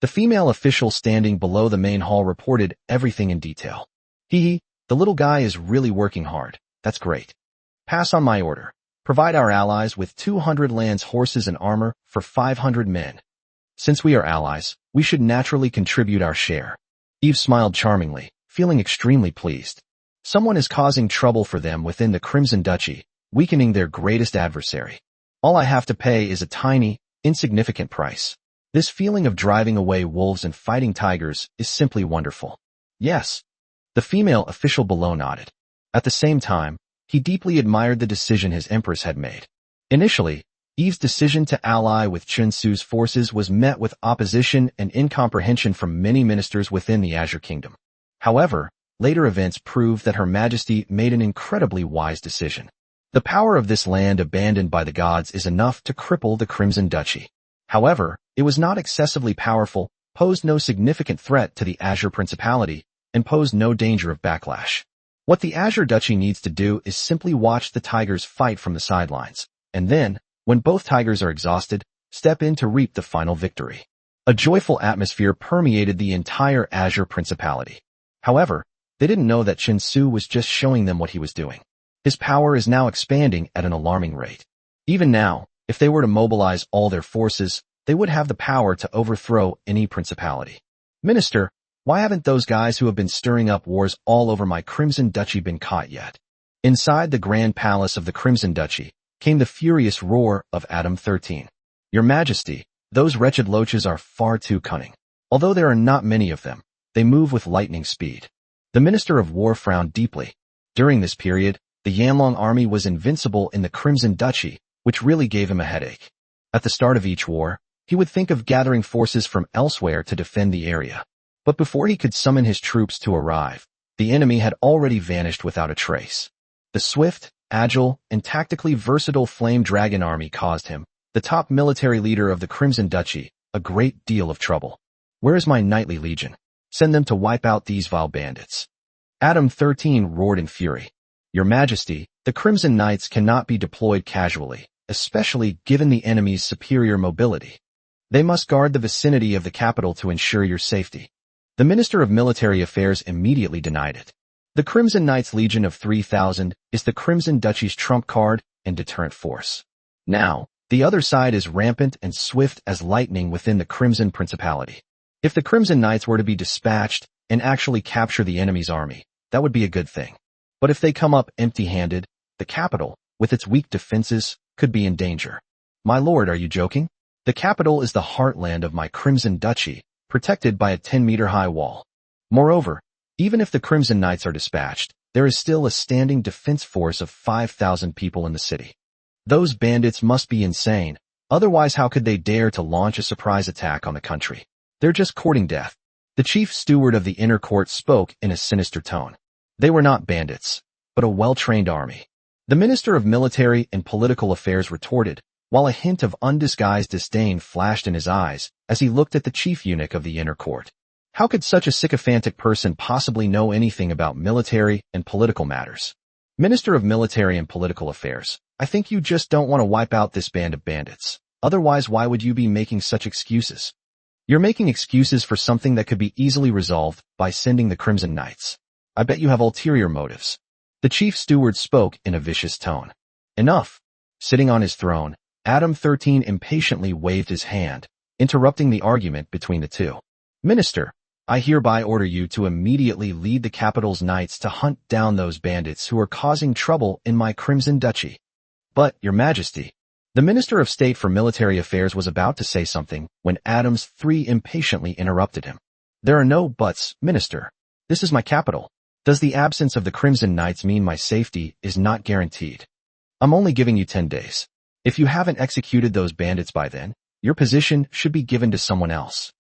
The female official standing below the main hall reported everything in detail. The little guy is really working hard. That's great. Pass on my order. Provide our allies with 200 lands horses and armor for 500 men. Since we are allies, we should naturally contribute our share. Eve smiled charmingly, feeling extremely pleased. Someone is causing trouble for them within the Crimson Duchy, weakening their greatest adversary. All I have to pay is a tiny, insignificant price. This feeling of driving away wolves and fighting tigers is simply wonderful. Yes. The female official below nodded. At the same time, he deeply admired the decision his empress had made. Initially, Eve's decision to ally with Chinsu's forces was met with opposition and incomprehension from many ministers within the Azure Kingdom. However, later events proved that Her Majesty made an incredibly wise decision. The power of this land abandoned by the gods is enough to cripple the Crimson Duchy. However, it was not excessively powerful, posed no significant threat to the Azure Principality, and posed no danger of backlash. What the Azure Duchy needs to do is simply watch the tigers fight from the sidelines, and then, when both tigers are exhausted, step in to reap the final victory. A joyful atmosphere permeated the entire Azure Principality. However, they didn't know that Chinsu was just showing them what he was doing. His power is now expanding at an alarming rate. Even now, if they were to mobilize all their forces, they would have the power to overthrow any principality. Minister, why haven't those guys who have been stirring up wars all over my Crimson Duchy been caught yet? Inside the Grand Palace of the Crimson Duchy came the furious roar of Adam 13. Your Majesty, those wretched loaches are far too cunning. Although there are not many of them, they move with lightning speed. The Minister of War frowned deeply. During this period, the Yanlong army was invincible in the Crimson Duchy, which really gave him a headache. At the start of each war, he would think of gathering forces from elsewhere to defend the area. But before he could summon his troops to arrive, the enemy had already vanished without a trace. The swift, agile, and tactically versatile Flame Dragon army caused him, the top military leader of the Crimson Duchy, a great deal of trouble. Where is my knightly legion? Send them to wipe out these vile bandits. Adam 13 roared in fury. Your Majesty, the Crimson Knights cannot be deployed casually, especially given the enemy's superior mobility. They must guard the vicinity of the capital to ensure your safety. The Minister of Military Affairs immediately denied it. The Crimson Knights Legion of 3,000 is the Crimson Duchy's trump card and deterrent force. Now, the other side is rampant and swift as lightning within the Crimson Principality. If the Crimson Knights were to be dispatched and actually capture the enemy's army, that would be a good thing. But if they come up empty-handed, the capital, with its weak defenses, could be in danger. My lord, are you joking? The capital is the heartland of my Crimson Duchy, protected by a 10-meter-high wall. Moreover, even if the Crimson Knights are dispatched, there is still a standing defense force of 5,000 people in the city. Those bandits must be insane, otherwise how could they dare to launch a surprise attack on the country? They're just courting death. The chief steward of the inner court spoke in a sinister tone. They were not bandits, but a well-trained army. The Minister of Military and Political Affairs retorted, while a hint of undisguised disdain flashed in his eyes as he looked at the chief eunuch of the inner court. How could such a sycophantic person possibly know anything about military and political matters? Minister of Military and Political Affairs, I think you just don't want to wipe out this band of bandits. Otherwise, why would you be making such excuses? You're making excuses for something that could be easily resolved by sending the Crimson Knights. I bet you have ulterior motives. The chief steward spoke in a vicious tone. Enough. Sitting on his throne, Adam 13 impatiently waved his hand, interrupting the argument between the two. Minister, I hereby order you to immediately lead the capital's knights to hunt down those bandits who are causing trouble in my Crimson Duchy. But, Your Majesty, the Minister of State for Military Affairs was about to say something when Adams 3 impatiently interrupted him. There are no buts, Minister. This is my capital. Does the absence of the Crimson Knights mean my safety is not guaranteed? I'm only giving you 10 days. If you haven't executed those bandits by then, your position should be given to someone else.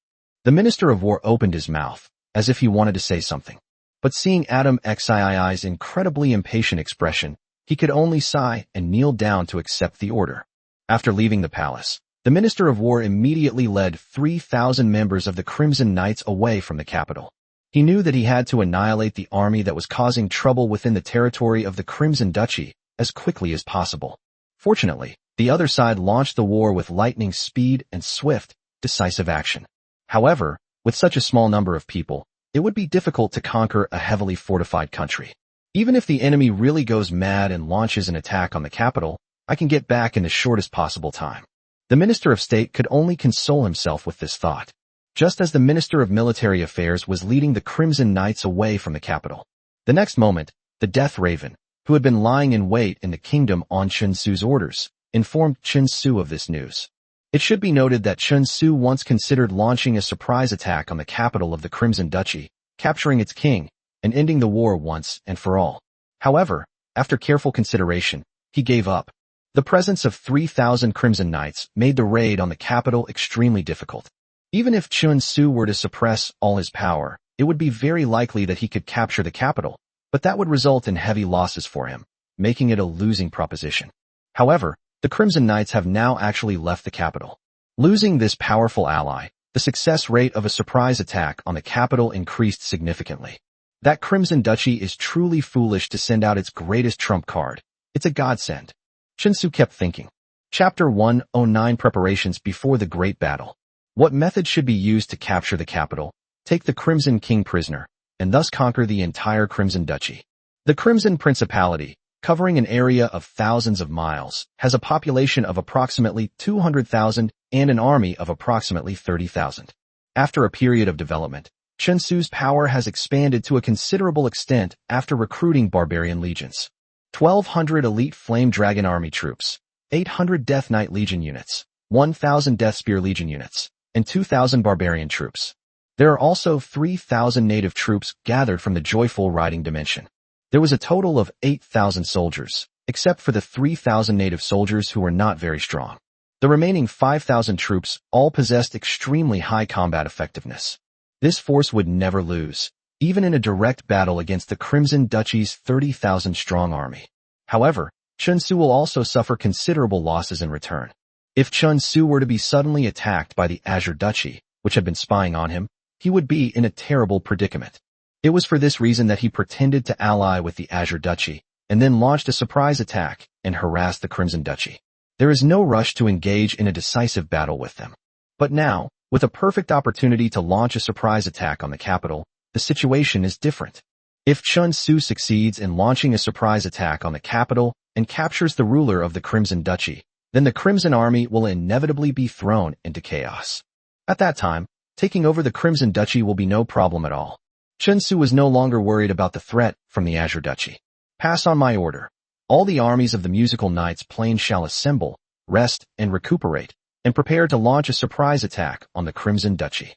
The Minister of War opened his mouth, as if he wanted to say something. But seeing Adam Xii's incredibly impatient expression, he could only sigh and kneel down to accept the order. After leaving the palace, the Minister of War immediately led 3,000 members of the Crimson Knights away from the capital. He knew that he had to annihilate the army that was causing trouble within the territory of the Crimson Duchy as quickly as possible. Fortunately, the other side launched the war with lightning speed and swift, decisive action. However, with such a small number of people, it would be difficult to conquer a heavily fortified country. Even if the enemy really goes mad and launches an attack on the capital, I can get back in the shortest possible time. The Minister of State could only console himself with this thought, just as the Minister of Military Affairs was leading the Crimson Knights away from the capital. The next moment, the Death Raven, who had been lying in wait in the kingdom on Chen Su's orders, informed Chen Su of this news. It should be noted that Chen Su once considered launching a surprise attack on the capital of the Crimson Duchy, capturing its king, and ending the war once and for all. However, after careful consideration, he gave up. The presence of 3,000 Crimson Knights made the raid on the capital extremely difficult. Even if Chen Su were to suppress all his power, it would be very likely that he could capture the capital, but that would result in heavy losses for him, making it a losing proposition. However, the Crimson Knights have now actually left the capital. Losing this powerful ally, the success rate of a surprise attack on the capital increased significantly. That Crimson Duchy is truly foolish to send out its greatest trump card. It's a godsend. Chen Su kept thinking. Chapter 109 Preparations before the Great Battle. What method should be used to capture the capital, take the Crimson King prisoner, and thus conquer the entire Crimson Duchy? The Crimson Principality, covering an area of thousands of miles, has a population of approximately 200,000 and an army of approximately 30,000. After a period of development, Chen Su's power has expanded to a considerable extent after recruiting barbarian legions. 1,200 elite Flame Dragon Army troops, 800 Death Knight Legion units, 1,000 Death Spear Legion units, and 2,000 barbarian troops. There are also 3,000 native troops gathered from the Joyful Riding Dimension. There was a total of 8,000 soldiers, except for the 3,000 native soldiers who were not very strong. The remaining 5,000 troops all possessed extremely high combat effectiveness. This force would never lose, even in a direct battle against the Crimson Duchy's 30,000-strong army. However, Chen Su will also suffer considerable losses in return. If Chen Su were to be suddenly attacked by the Azure Duchy, which had been spying on him, he would be in a terrible predicament. It was for this reason that he pretended to ally with the Azure Duchy, and then launched a surprise attack and harassed the Crimson Duchy. There is no rush to engage in a decisive battle with them. But now, with a perfect opportunity to launch a surprise attack on the capital, the situation is different. If Chen Su succeeds in launching a surprise attack on the capital and captures the ruler of the Crimson Duchy, then the Crimson Army will inevitably be thrown into chaos. At that time, taking over the Crimson Duchy will be no problem at all. Chen Su was no longer worried about the threat from the Azure Duchy. Pass on my order. All the armies of the Musical Knights Plain shall assemble, rest, and recuperate, and prepare to launch a surprise attack on the Crimson Duchy.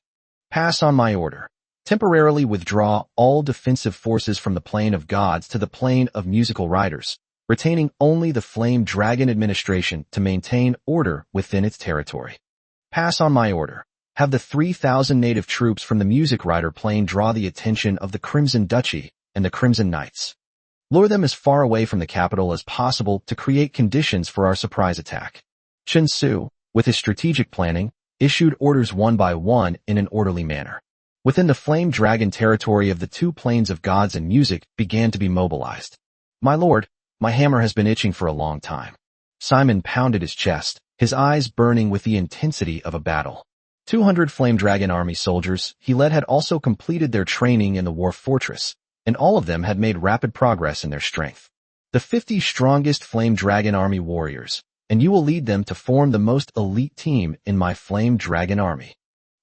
Pass on my order. Temporarily withdraw all defensive forces from the Plane of Gods to the Plane of Musical Riders, retaining only the Flame Dragon Administration to maintain order within its territory. Pass on my order. Have the 3,000 native troops from the Music Rider Plane draw the attention of the Crimson Duchy and the Crimson Knights. Lure them as far away from the capital as possible to create conditions for our surprise attack. Chen Su, with his strategic planning, issued orders one by one in an orderly manner. Within the Flame Dragon territory of the two Planes of Gods and Music began to be mobilized. My lord, my hammer has been itching for a long time. Simon pounded his chest, his eyes burning with the intensity of a battle. 200 Flame Dragon Army soldiers he led had also completed their training in the War Fortress, and all of them had made rapid progress in their strength. The 50 strongest Flame Dragon Army warriors, and you will lead them to form the most elite team in my Flame Dragon Army.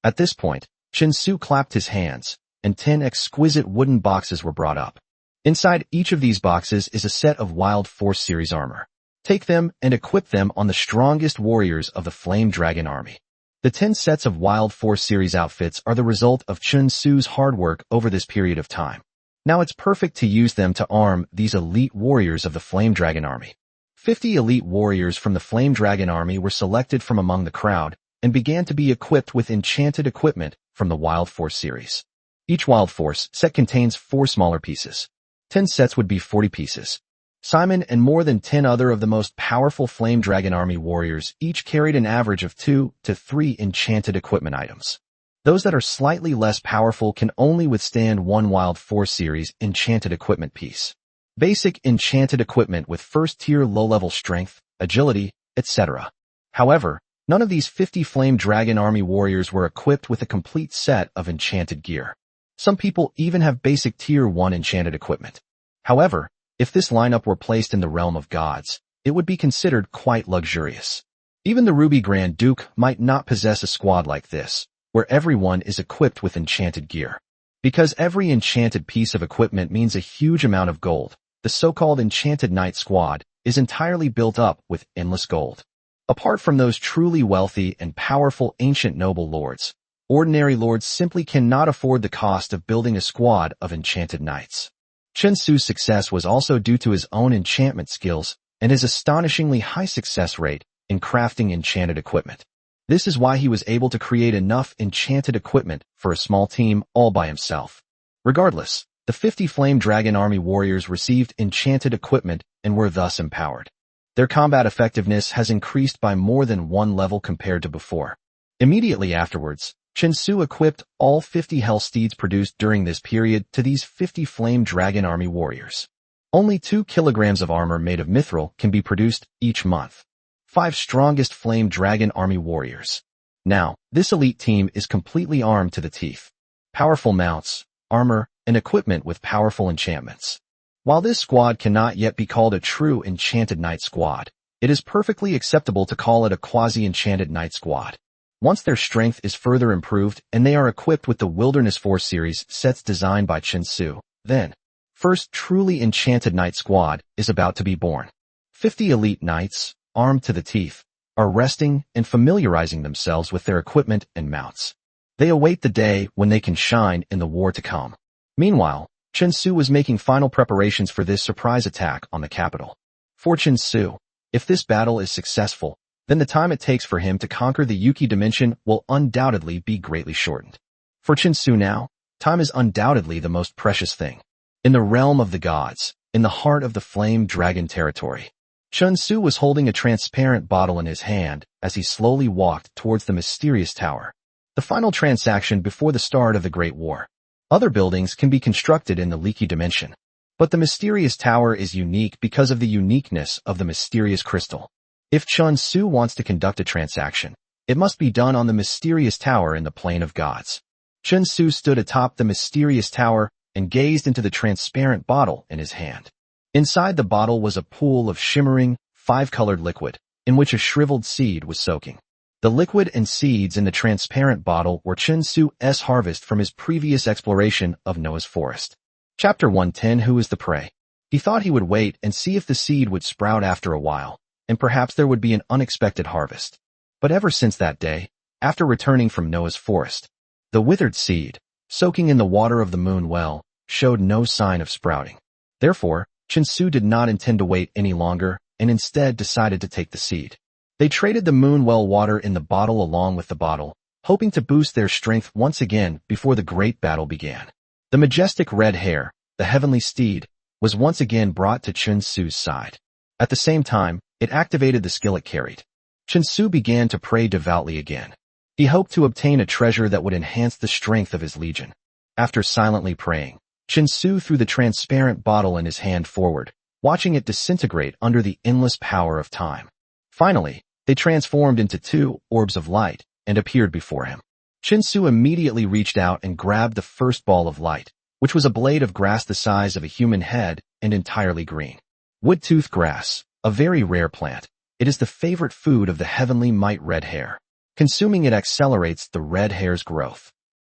At this point, Chen Su clapped his hands, and 10 exquisite wooden boxes were brought up. Inside each of these boxes is a set of Wild Force Series armor. Take them and equip them on the strongest warriors of the Flame Dragon Army. The 10 sets of Wild Force Series outfits are the result of Chen Su's hard work over this period of time. Now it's perfect to use them to arm these elite warriors of the Flame Dragon Army. 50 elite warriors from the Flame Dragon Army were selected from among the crowd and began to be equipped with enchanted equipment from the Wild Force series. Each Wild Force set contains 4 smaller pieces. 10 sets would be 40 pieces. Simon and more than 10 other of the most powerful Flame Dragon Army warriors each carried an average of 2 to 3 enchanted equipment items. Those that are slightly less powerful can only withstand 1 Wild Force series enchanted equipment piece. Basic enchanted equipment with first-tier low-level strength, agility, etc. However, none of these 50 Flame Dragon Army warriors were equipped with a complete set of enchanted gear. Some people even have basic Tier 1 enchanted equipment. However, if this lineup were placed in the realm of gods, it would be considered quite luxurious. Even the Ruby Grand Duke might not possess a squad like this, where everyone is equipped with enchanted gear. Because every enchanted piece of equipment means a huge amount of gold, the so-called Enchanted Knight Squad is entirely built up with endless gold. Apart from those truly wealthy and powerful ancient noble lords, ordinary lords simply cannot afford the cost of building a squad of enchanted knights. Chen Su's success was also due to his own enchantment skills and his astonishingly high success rate in crafting enchanted equipment. This is why he was able to create enough enchanted equipment for a small team all by himself. Regardless, the 50 Flame Dragon Army warriors received enchanted equipment and were thus empowered. Their combat effectiveness has increased by more than 1 level compared to before. Immediately afterwards, Chen Su equipped all 50 Hell Steeds produced during this period to these 50 Flame Dragon Army warriors. Only 2 kilograms of armor made of mithril can be produced each month. 5 strongest Flame Dragon Army warriors. Now, this elite team is completely armed to the teeth. Powerful mounts, armor, and equipment with powerful enchantments. While this squad cannot yet be called a true Enchanted Knight Squad, it is perfectly acceptable to call it a quasi-Enchanted Knight Squad. Once their strength is further improved and they are equipped with the Wilderness Force series sets designed by Chen Su, then, first truly Enchanted Knight Squad is about to be born. 50 elite knights, armed to the teeth, are resting and familiarizing themselves with their equipment and mounts. They await the day when they can shine in the war to come. Meanwhile, Chen Su was making final preparations for this surprise attack on the capital. For Chen Su, if this battle is successful, then the time it takes for him to conquer the Yuki dimension will undoubtedly be greatly shortened. For Chen Su now, time is undoubtedly the most precious thing. In the realm of the gods, in the heart of the Flame Dragon territory, Chen Su was holding a transparent bottle in his hand as he slowly walked towards the mysterious tower, the final transaction before the start of the Great War. Other buildings can be constructed in the leaky dimension, but the mysterious tower is unique because of the uniqueness of the mysterious crystal. If Chen Su wants to conduct a transaction, it must be done on the mysterious tower in the plane of gods. Chen Su stood atop the mysterious tower and gazed into the transparent bottle in his hand. Inside the bottle was a pool of shimmering, 5-colored liquid, in which a shriveled seed was soaking. The liquid and seeds in the transparent bottle were Chen Su's harvest from his previous exploration of Noah's Forest. Chapter 110 Who is the Prey? He thought he would wait and see if the seed would sprout after a while, and perhaps there would be an unexpected harvest. But ever since that day, after returning from Noah's Forest, the withered seed, soaking in the water of the moon well, showed no sign of sprouting. Therefore, Chen Su did not intend to wait any longer and instead decided to take the seed. They traded the moon well water in the bottle along with the bottle, hoping to boost their strength once again before the great battle began. The majestic red hare, the heavenly steed, was once again brought to Chen Su's side. At the same time, it activated the skill it carried. Chen Su began to pray devoutly again. He hoped to obtain a treasure that would enhance the strength of his legion. After silently praying, Chen Su threw the transparent bottle in his hand forward, watching it disintegrate under the endless power of time. Finally, they transformed into 2 orbs of light and appeared before him. Chen Su immediately reached out and grabbed the first ball of light, which was a blade of grass the size of a human head and entirely green. Wood-tooth grass, a very rare plant. It is the favorite food of the heavenly might red hare. Consuming it accelerates the red hare's growth.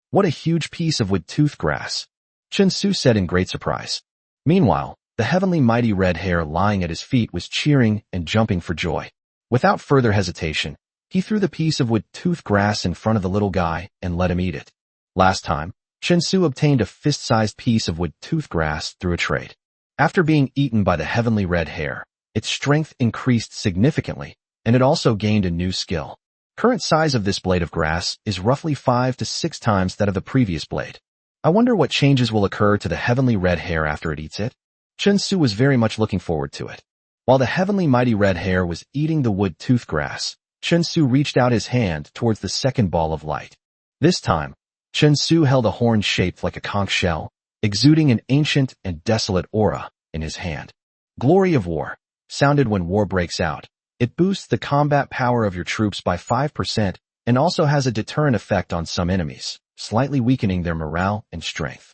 What a huge piece of wood-tooth grass, Chen Su said in great surprise. Meanwhile, the heavenly mighty red hare lying at his feet was cheering and jumping for joy. Without further hesitation, he threw the piece of wood-tooth grass in front of the little guy and let him eat it. Last time, Chen Su obtained a fist-sized piece of wood-tooth grass through a trade. After being eaten by the heavenly red hare, its strength increased significantly, and it also gained a new skill. Current size of this blade of grass is roughly 5 to 6 times that of the previous blade. I wonder what changes will occur to the heavenly red hare after it eats it. Chen Su was very much looking forward to it. While the heavenly mighty red hare was eating the wood toothgrass, Chen Su reached out his hand towards the second ball of light. This time, Chen Su held a horn shaped like a conch shell, exuding an ancient and desolate aura in his hand. Glory of War sounded when war breaks out. It boosts the combat power of your troops by 5% and also has a deterrent effect on some enemies, slightly weakening their morale and strength.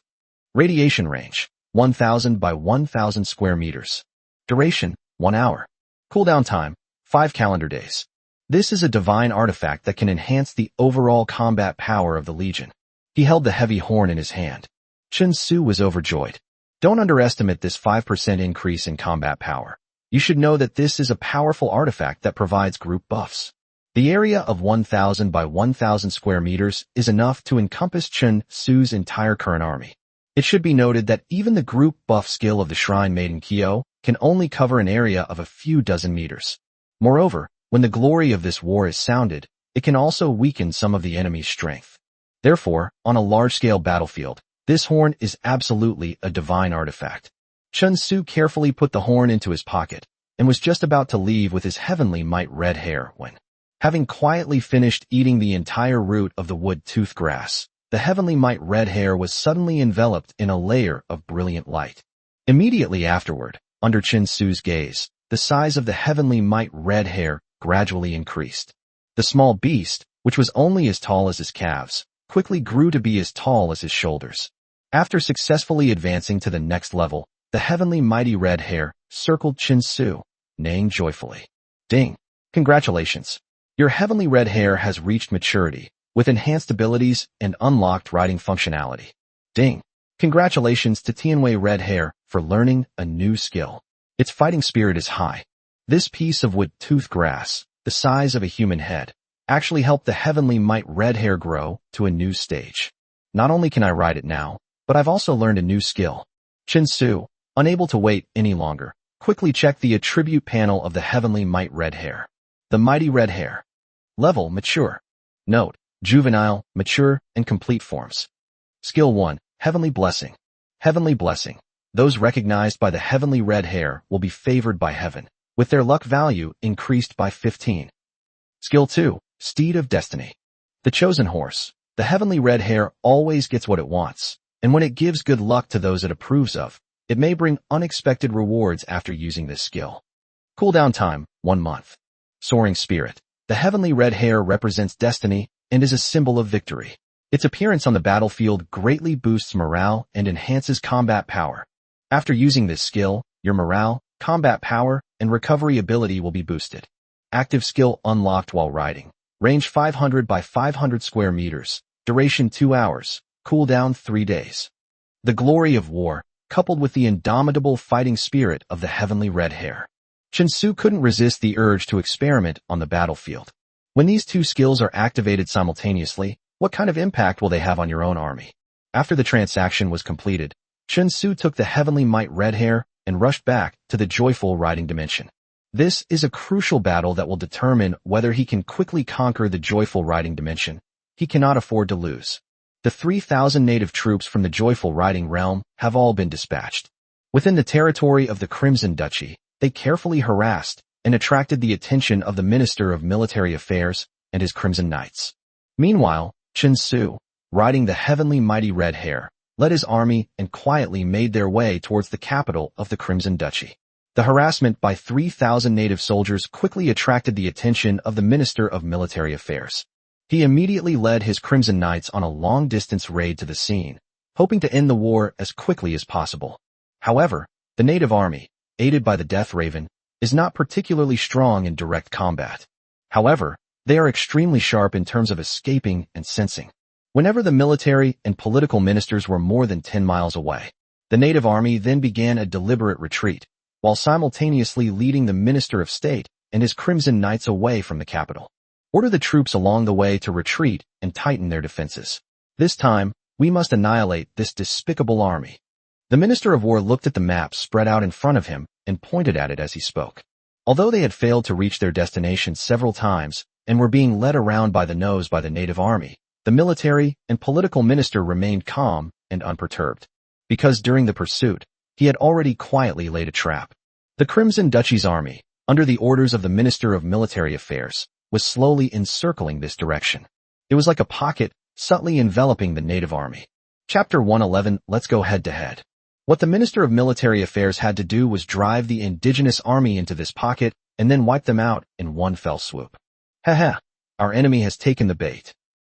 Radiation range, 1,000 by 1,000 square meters. Duration, 1 hour. Cooldown time, 5 calendar days. This is a divine artifact that can enhance the overall combat power of the Legion. He held the heavy horn in his hand. Chen Su was overjoyed. Don't underestimate this 5% increase in combat power. You should know that this is a powerful artifact that provides group buffs. The area of 1,000 by 1,000 square meters is enough to encompass Chen Su's entire current army. It should be noted that even the group buff skill of the Shrine Maiden Kyo can only cover an area of a few dozen meters. Moreover, when the glory of this war is sounded, it can also weaken some of the enemy's strength. Therefore, on a large-scale battlefield, this horn is absolutely a divine artifact. Chen Su carefully put the horn into his pocket and was just about to leave with his heavenly might red hare when, having quietly finished eating the entire root of the wood toothgrass, the heavenly might red hare was suddenly enveloped in a layer of brilliant light. Immediately afterward, under Chen Su's gaze, the size of the heavenly might red hare gradually increased. The small beast, which was only as tall as his calves, quickly grew to be as tall as his shoulders. After successfully advancing to the next level, the heavenly mighty red hare circled Chen Su, neighing joyfully. Ding! Congratulations! Your heavenly red hare has reached maturity, with enhanced abilities and unlocked riding functionality. Ding! Congratulations to Tianwei Red Hare for learning a new skill. Its fighting spirit is high. This piece of wood toothgrass, the size of a human head, actually helped the heavenly might red hare grow to a new stage. Not only can I ride it now, but I've also learned a new skill. Chen Su, unable to wait any longer, quickly checked the attribute panel of the heavenly might red hare. The mighty red hare. Level, mature. Note, juvenile, mature, and complete forms. Skill 1, Heavenly Blessing. Heavenly Blessing. Those recognized by the heavenly red hare will be favored by heaven, with their luck value increased by 15. Skill 2, Steed of Destiny. The chosen horse. The heavenly red hare always gets what it wants, and when it gives good luck to those it approves of, it may bring unexpected rewards after using this skill. Cooldown time, 1 month. Soaring Spirit. The heavenly red hare represents destiny and is a symbol of victory. Its appearance on the battlefield greatly boosts morale and enhances combat power. After using this skill, your morale, combat power, and recovery ability will be boosted. Active skill unlocked while riding. Range 500 by 500 square meters. Duration 2 hours. Cooldown 3 days. The glory of war, coupled with the indomitable fighting spirit of the heavenly red hare. Chen Su couldn't resist the urge to experiment on the battlefield. When these two skills are activated simultaneously, what kind of impact will they have on your own army? After the transaction was completed, Chen Su took the heavenly might red hare and rushed back to the joyful riding dimension. This is a crucial battle that will determine whether he can quickly conquer the joyful riding dimension. He cannot afford to lose. The 3,000 native troops from the joyful riding realm have all been dispatched. Within the territory of the Crimson Duchy, they carefully harassed and attracted the attention of the Minister of Military Affairs and his Crimson Knights. Meanwhile, Chen Su, riding the heavenly mighty red hare, led his army and quietly made their way towards the capital of the Crimson Duchy. The harassment by 3,000 native soldiers quickly attracted the attention of the Minister of Military Affairs. He immediately led his Crimson Knights on a long-distance raid to the scene, hoping to end the war as quickly as possible. However, the native army, aided by the Death Raven, is not particularly strong in direct combat. However, they are extremely sharp in terms of escaping and sensing. Whenever the military and political ministers were more than 10 miles away, the native army then began a deliberate retreat, while simultaneously leading the Minister of State and his Crimson Knights away from the capital. Order the troops along the way to retreat and tighten their defenses. This time, we must annihilate this despicable army. The Minister of War looked at the map spread out in front of him and pointed at it as he spoke. Although they had failed to reach their destination several times and were being led around by the nose by the native army, the military and political minister remained calm and unperturbed. Because during the pursuit, he had already quietly laid a trap. The Crimson Duchy's army, under the orders of the Minister of Military Affairs, was slowly encircling this direction. It was like a pocket, subtly enveloping the native army. Chapter 111, Let's go head-to-head. What the Minister of Military Affairs had to do was drive the indigenous army into this pocket and then wipe them out in one fell swoop. Haha, our enemy has taken the bait,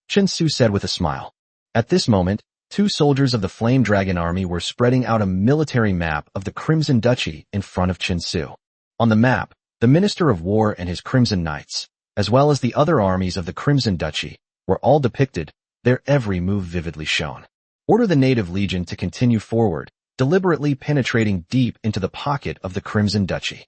Chen Su said with a smile. At this moment, 2 soldiers of the Flame Dragon army were spreading out a military map of the Crimson Duchy in front of Chen Su. On the map, the Minister of War and his Crimson Knights, as well as the other armies of the Crimson Duchy, were all depicted, their every move vividly shown. Order the native legion to continue forward, deliberately penetrating deep into the pocket of the Crimson Duchy.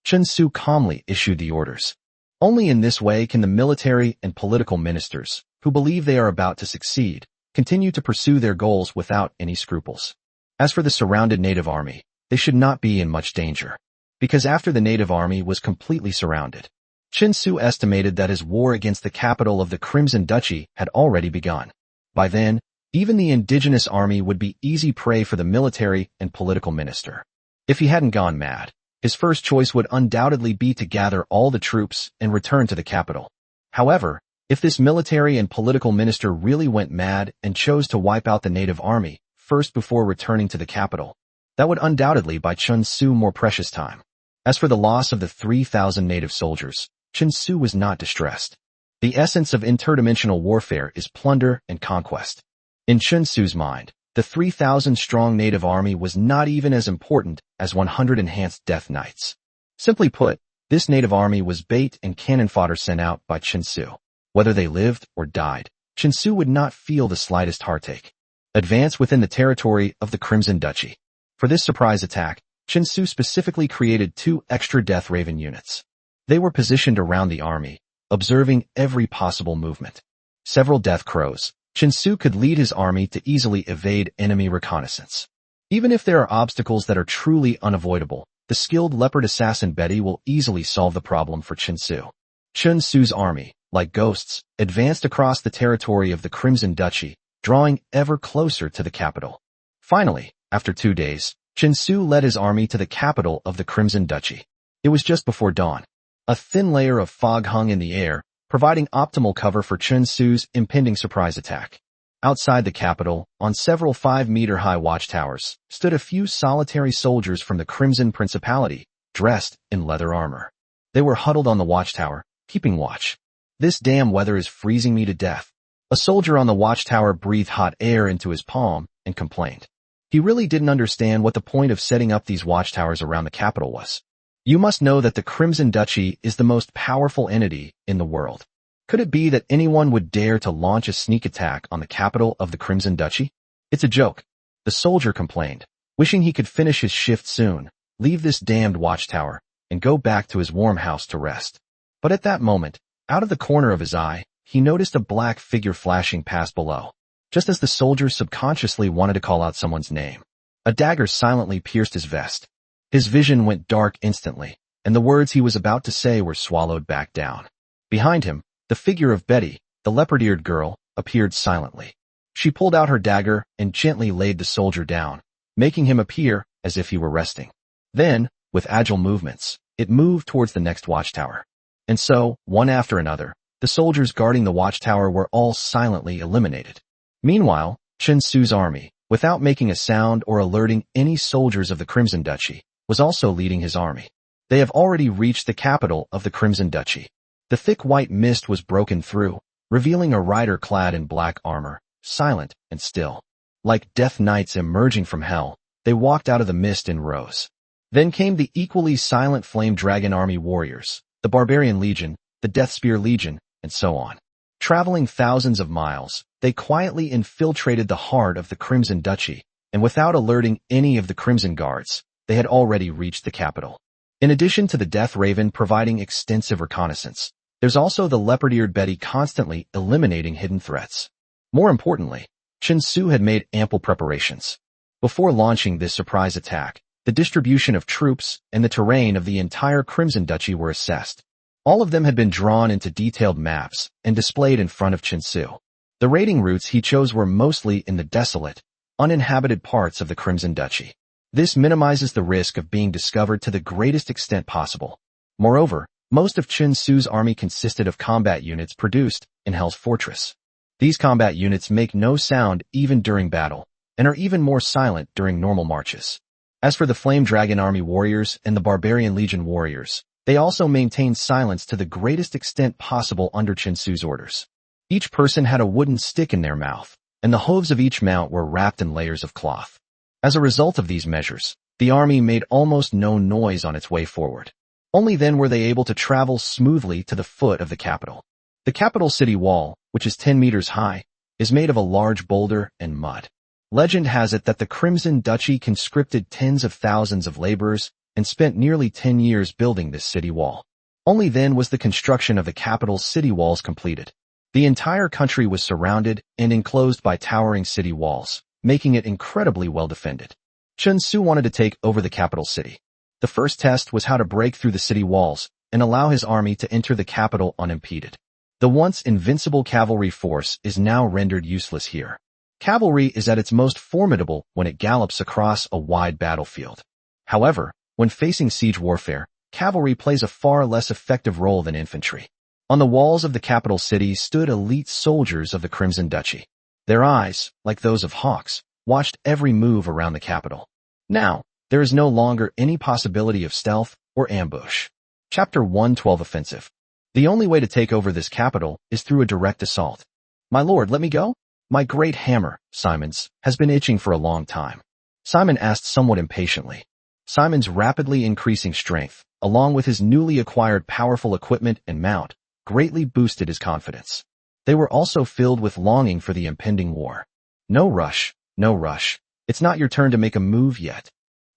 Chen Su calmly issued the orders. Only in this way can the military and political ministers, who believe they are about to succeed, continue to pursue their goals without any scruples. As for the surrounded native army, they should not be in much danger. Because after the native army was completely surrounded, Chen Su estimated that his war against the capital of the Crimson Duchy had already begun. By then, even the indigenous army would be easy prey for the military and political minister. If he hadn't gone mad, his first choice would undoubtedly be to gather all the troops and return to the capital. However, if this military and political minister really went mad and chose to wipe out the native army first before returning to the capital, that would undoubtedly buy Chen Su more precious time. As for the loss of the 3,000 native soldiers, Chen Su was not distressed. The essence of interdimensional warfare is plunder and conquest. In Chen Su's mind, the 3,000-strong native army was not even as important as 100 enhanced Death Knights. Simply put, this native army was bait and cannon fodder sent out by Chen Su. Whether they lived or died, Chen Su would not feel the slightest heartache. Advance within the territory of the Crimson Duchy. For this surprise attack, Chen Su specifically created 2 extra Death Raven units. They were positioned around the army, observing every possible movement. Several Death Crows, Chen Su could lead his army to easily evade enemy reconnaissance. Even if there are obstacles that are truly unavoidable, the skilled leopard assassin Betty will easily solve the problem for Chen Su. Chen Su's army, like ghosts, advanced across the territory of the Crimson Duchy, drawing ever closer to the capital. Finally, after 2 days, Chen Su led his army to the capital of the Crimson Duchy. It was just before dawn. A thin layer of fog hung in the air, providing optimal cover for Chen Su's impending surprise attack. Outside the capital, on several 5-meter-high watchtowers, stood a few solitary soldiers from the Crimson Principality, dressed in leather armor. They were huddled on the watchtower, keeping watch. This damn weather is freezing me to death. A soldier on the watchtower breathed hot air into his palm and complained. He really didn't understand what the point of setting up these watchtowers around the capital was. You must know that the Crimson Duchy is the most powerful entity in the world. Could it be that anyone would dare to launch a sneak attack on the capital of the Crimson Duchy? It's a joke, the soldier complained, wishing he could finish his shift soon, leave this damned watchtower, and go back to his warm house to rest. But at that moment, out of the corner of his eye, he noticed a black figure flashing past below. Just as the soldier subconsciously wanted to call out someone's name, a dagger silently pierced his vest. His vision went dark instantly, and the words he was about to say were swallowed back down. Behind him, the figure of Betty, the leopard-eared girl, appeared silently. She pulled out her dagger and gently laid the soldier down, making him appear as if he were resting. Then, with agile movements, it moved towards the next watchtower. And so, one after another, the soldiers guarding the watchtower were all silently eliminated. Meanwhile, Chen Su's army, without making a sound or alerting any soldiers of the Crimson Duchy, was also leading his army. They have already reached the capital of the Crimson Duchy. The thick white mist was broken through, revealing a rider clad in black armor, silent and still. Like death knights emerging from hell, they walked out of the mist in rows. Then came the equally silent Flame Dragon army warriors, the Barbarian Legion, the Deathspear Legion, and so on. Traveling thousands of miles, they quietly infiltrated the heart of the Crimson Duchy, and without alerting any of the Crimson Guards, they had already reached the capital. In addition to the Death Raven providing extensive reconnaissance, there's also the leopard-eared Betty constantly eliminating hidden threats. More importantly, Chen Su had made ample preparations. Before launching this surprise attack, the distribution of troops and the terrain of the entire Crimson Duchy were assessed. All of them had been drawn into detailed maps and displayed in front of Chen Su. The raiding routes he chose were mostly in the desolate, uninhabited parts of the Crimson Duchy. This minimizes the risk of being discovered to the greatest extent possible. Moreover, most of Chen Su's army consisted of combat units produced in Hell's Fortress. These combat units make no sound even during battle, and are even more silent during normal marches. As for the Flame Dragon Army warriors and the Barbarian Legion warriors, they also maintained silence to the greatest extent possible under Chen Su's orders. Each person had a wooden stick in their mouth, and the hooves of each mount were wrapped in layers of cloth. As a result of these measures, the army made almost no noise on its way forward. Only then were they able to travel smoothly to the foot of the capital. The capital city wall, which is 10 meters high, is made of a large boulder and mud. Legend has it that the Crimson Duchy conscripted tens of thousands of laborers and spent nearly 10 years building this city wall. Only then was the construction of the capital's city walls completed. The entire country was surrounded and enclosed by towering city walls, making it incredibly well defended. Chen Su wanted to take over the capital city. The first test was how to break through the city walls and allow his army to enter the capital unimpeded. The once invincible cavalry force is now rendered useless here. Cavalry is at its most formidable when it gallops across a wide battlefield. However, when facing siege warfare, cavalry plays a far less effective role than infantry. On the walls of the capital city stood elite soldiers of the Crimson Duchy. Their eyes, like those of hawks, watched every move around the capital. Now, there is no longer any possibility of stealth or ambush. Chapter 112 Offensive. The only way to take over this capital is through a direct assault. My lord, let me go? My great hammer, Simon's, has been itching for a long time. Simon asked somewhat impatiently. Simon's rapidly increasing strength, along with his newly acquired powerful equipment and mount, greatly boosted his confidence. They were also filled with longing for the impending war. No rush, no rush. It's not your turn to make a move yet.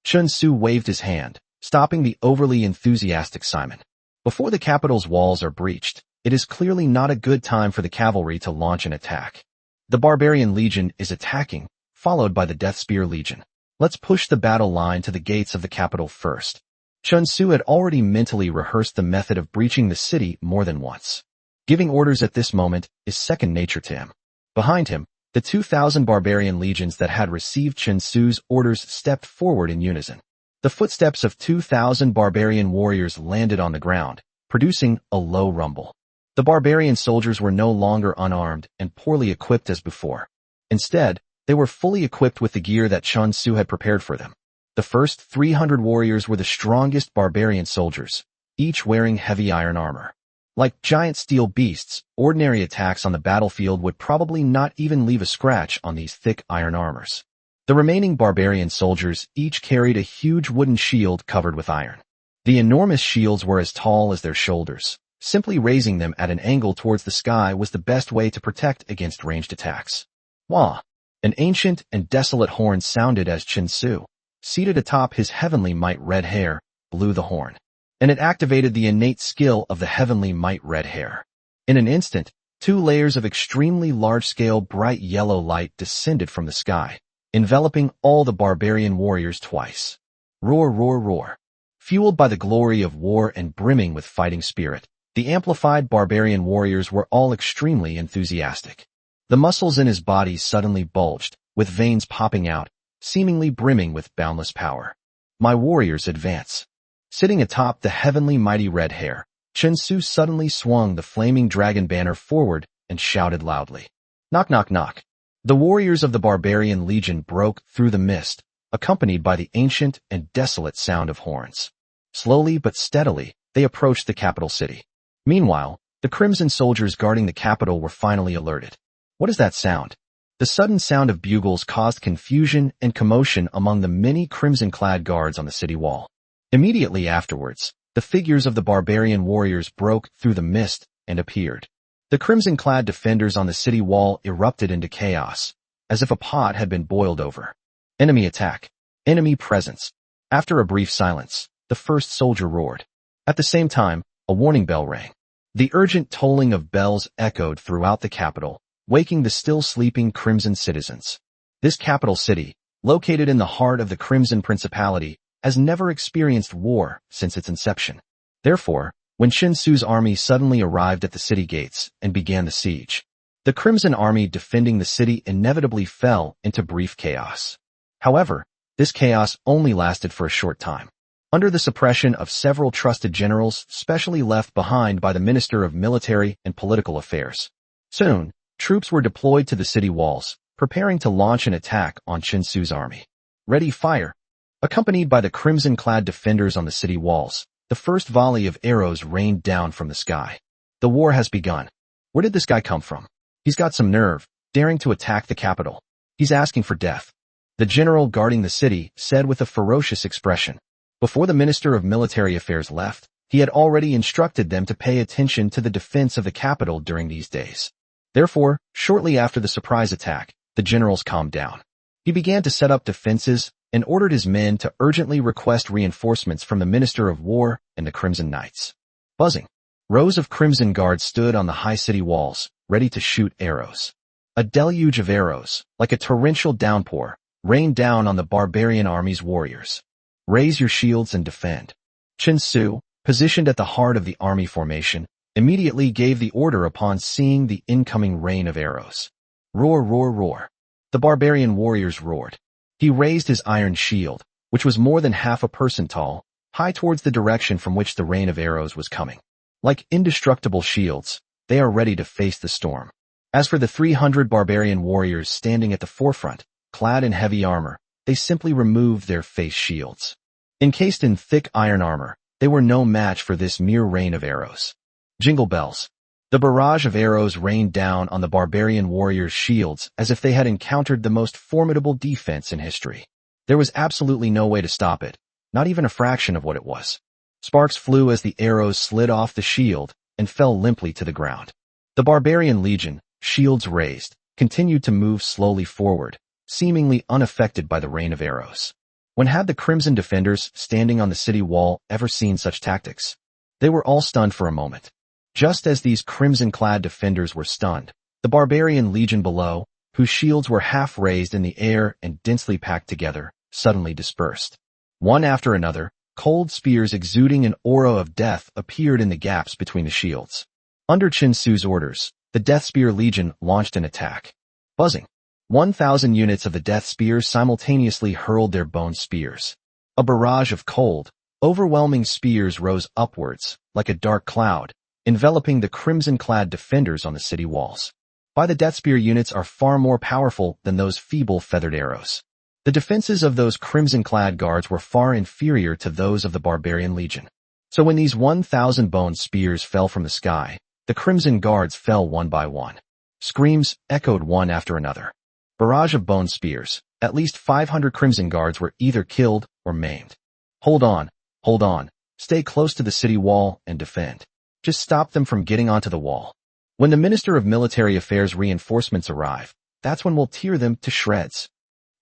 Chen Su waved his hand, stopping the overly enthusiastic Simon. Before the capital's walls are breached, it is clearly not a good time for the cavalry to launch an attack. The Barbarian Legion is attacking, followed by the Death Spear Legion. Let's push the battle line to the gates of the capital first. Chen Su had already mentally rehearsed the method of breaching the city more than once. Giving orders at this moment is second nature to him. Behind him, the 2,000 barbarian legions that had received Chen Su's orders stepped forward in unison. The footsteps of 2,000 barbarian warriors landed on the ground, producing a low rumble. The barbarian soldiers were no longer unarmed and poorly equipped as before. Instead, they were fully equipped with the gear that Chen Su had prepared for them. The first 300 warriors were the strongest barbarian soldiers, each wearing heavy iron armor. Like giant steel beasts, ordinary attacks on the battlefield would probably not even leave a scratch on these thick iron armors. The remaining barbarian soldiers each carried a huge wooden shield covered with iron. The enormous shields were as tall as their shoulders. Simply raising them at an angle towards the sky was the best way to protect against ranged attacks. Wah! An ancient and desolate horn sounded as Chen Su, seated atop his heavenly might red hair, blew the horn. And it activated the innate skill of the heavenly might red hair. In an instant, 2 layers of extremely large-scale bright yellow light descended from the sky, enveloping all the barbarian warriors twice. Roar, roar, roar. Fueled by the glory of war and brimming with fighting spirit, the amplified barbarian warriors were all extremely enthusiastic. The muscles in his body suddenly bulged, with veins popping out, seemingly brimming with boundless power. My warriors advance. Sitting atop the heavenly mighty red hair, Chen Su suddenly swung the flaming dragon banner forward and shouted loudly. Knock, knock, knock. The warriors of the Barbarian Legion broke through the mist, accompanied by the ancient and desolate sound of horns. Slowly but steadily, they approached the capital city. Meanwhile, the Crimson soldiers guarding the capital were finally alerted. What is that sound? The sudden sound of bugles caused confusion and commotion among the many crimson-clad guards on the city wall. Immediately afterwards, the figures of the barbarian warriors broke through the mist and appeared. The crimson-clad defenders on the city wall erupted into chaos, as if a pot had been boiled over. Enemy attack. Enemy presence. After a brief silence, the first soldier roared. At the same time, a warning bell rang. The urgent tolling of bells echoed throughout the capital, waking the still sleeping Crimson citizens. This capital city, located in the heart of the Crimson Principality, has never experienced war since its inception. Therefore, when Chen Su's army suddenly arrived at the city gates and began the siege, The Crimson Army defending the city inevitably fell into brief chaos. However, this chaos only lasted for a short time. Under the suppression of several trusted generals, specially left behind by the Minister of Military and Political Affairs. Soon, troops were deployed to the city walls, preparing to launch an attack on Chen Su's army. Ready, fire! Accompanied by the crimson-clad defenders on the city walls, the first volley of arrows rained down from the sky. The war has begun. Where did this guy come from? He's got some nerve, daring to attack the capital. He's asking for death. The general guarding the city said with a ferocious expression. Before the Minister of Military Affairs left, he had already instructed them to pay attention to the defense of the capital during these days. Therefore, shortly after the surprise attack, the generals calmed down. He began to set up defenses and ordered his men to urgently request reinforcements from the Minister of War and the Crimson Knights. Buzzing. Rows of Crimson Guards stood on the high city walls, ready to shoot arrows. A deluge of arrows, like a torrential downpour, rained down on the barbarian army's warriors. Raise your shields and defend. Chen Su, positioned at the heart of the army formation, immediately gave the order upon seeing the incoming rain of arrows. Roar, roar, roar. The barbarian warriors roared. He raised his iron shield, which was more than half a person tall, high towards the direction from which the rain of arrows was coming. Like indestructible shields, they are ready to face the storm. As for the 300 barbarian warriors standing at the forefront, clad in heavy armor, they simply removed their face shields. Encased in thick iron armor, they were no match for this mere rain of arrows. Jingle bells. The barrage of arrows rained down on the barbarian warriors' shields as if they had encountered the most formidable defense in history. There was absolutely no way to stop it, not even a fraction of what it was. Sparks flew as the arrows slid off the shield and fell limply to the ground. The barbarian legion, shields raised, continued to move slowly forward, seemingly unaffected by the rain of arrows. When had the Crimson defenders standing on the city wall ever seen such tactics? They were all stunned for a moment. Just as these crimson-clad defenders were stunned, the barbarian legion below, whose shields were half raised in the air and densely packed together, suddenly dispersed. One after another, cold spears exuding an aura of death appeared in the gaps between the shields. Under Chen Su's orders, the Death Spear Legion launched an attack. Buzzing. 1,000 units of the Death Spears simultaneously hurled their bone spears. A barrage of cold, overwhelming spears rose upwards, like a dark cloud, enveloping the crimson-clad defenders on the city walls. The Death Spear units are far more powerful than those feeble feathered arrows. The defenses of those crimson-clad guards were far inferior to those of the Barbarian Legion. So when these 1,000 bone spears fell from the sky, the Crimson Guards fell one by one. Screams echoed one after another. Barrage of bone spears. At least 500 Crimson Guards were either killed or maimed. Hold on. Stay close to the city wall and defend. Just stop them from getting onto the wall. When the Minister of Military Affairs reinforcements arrive, that's when we'll tear them to shreds.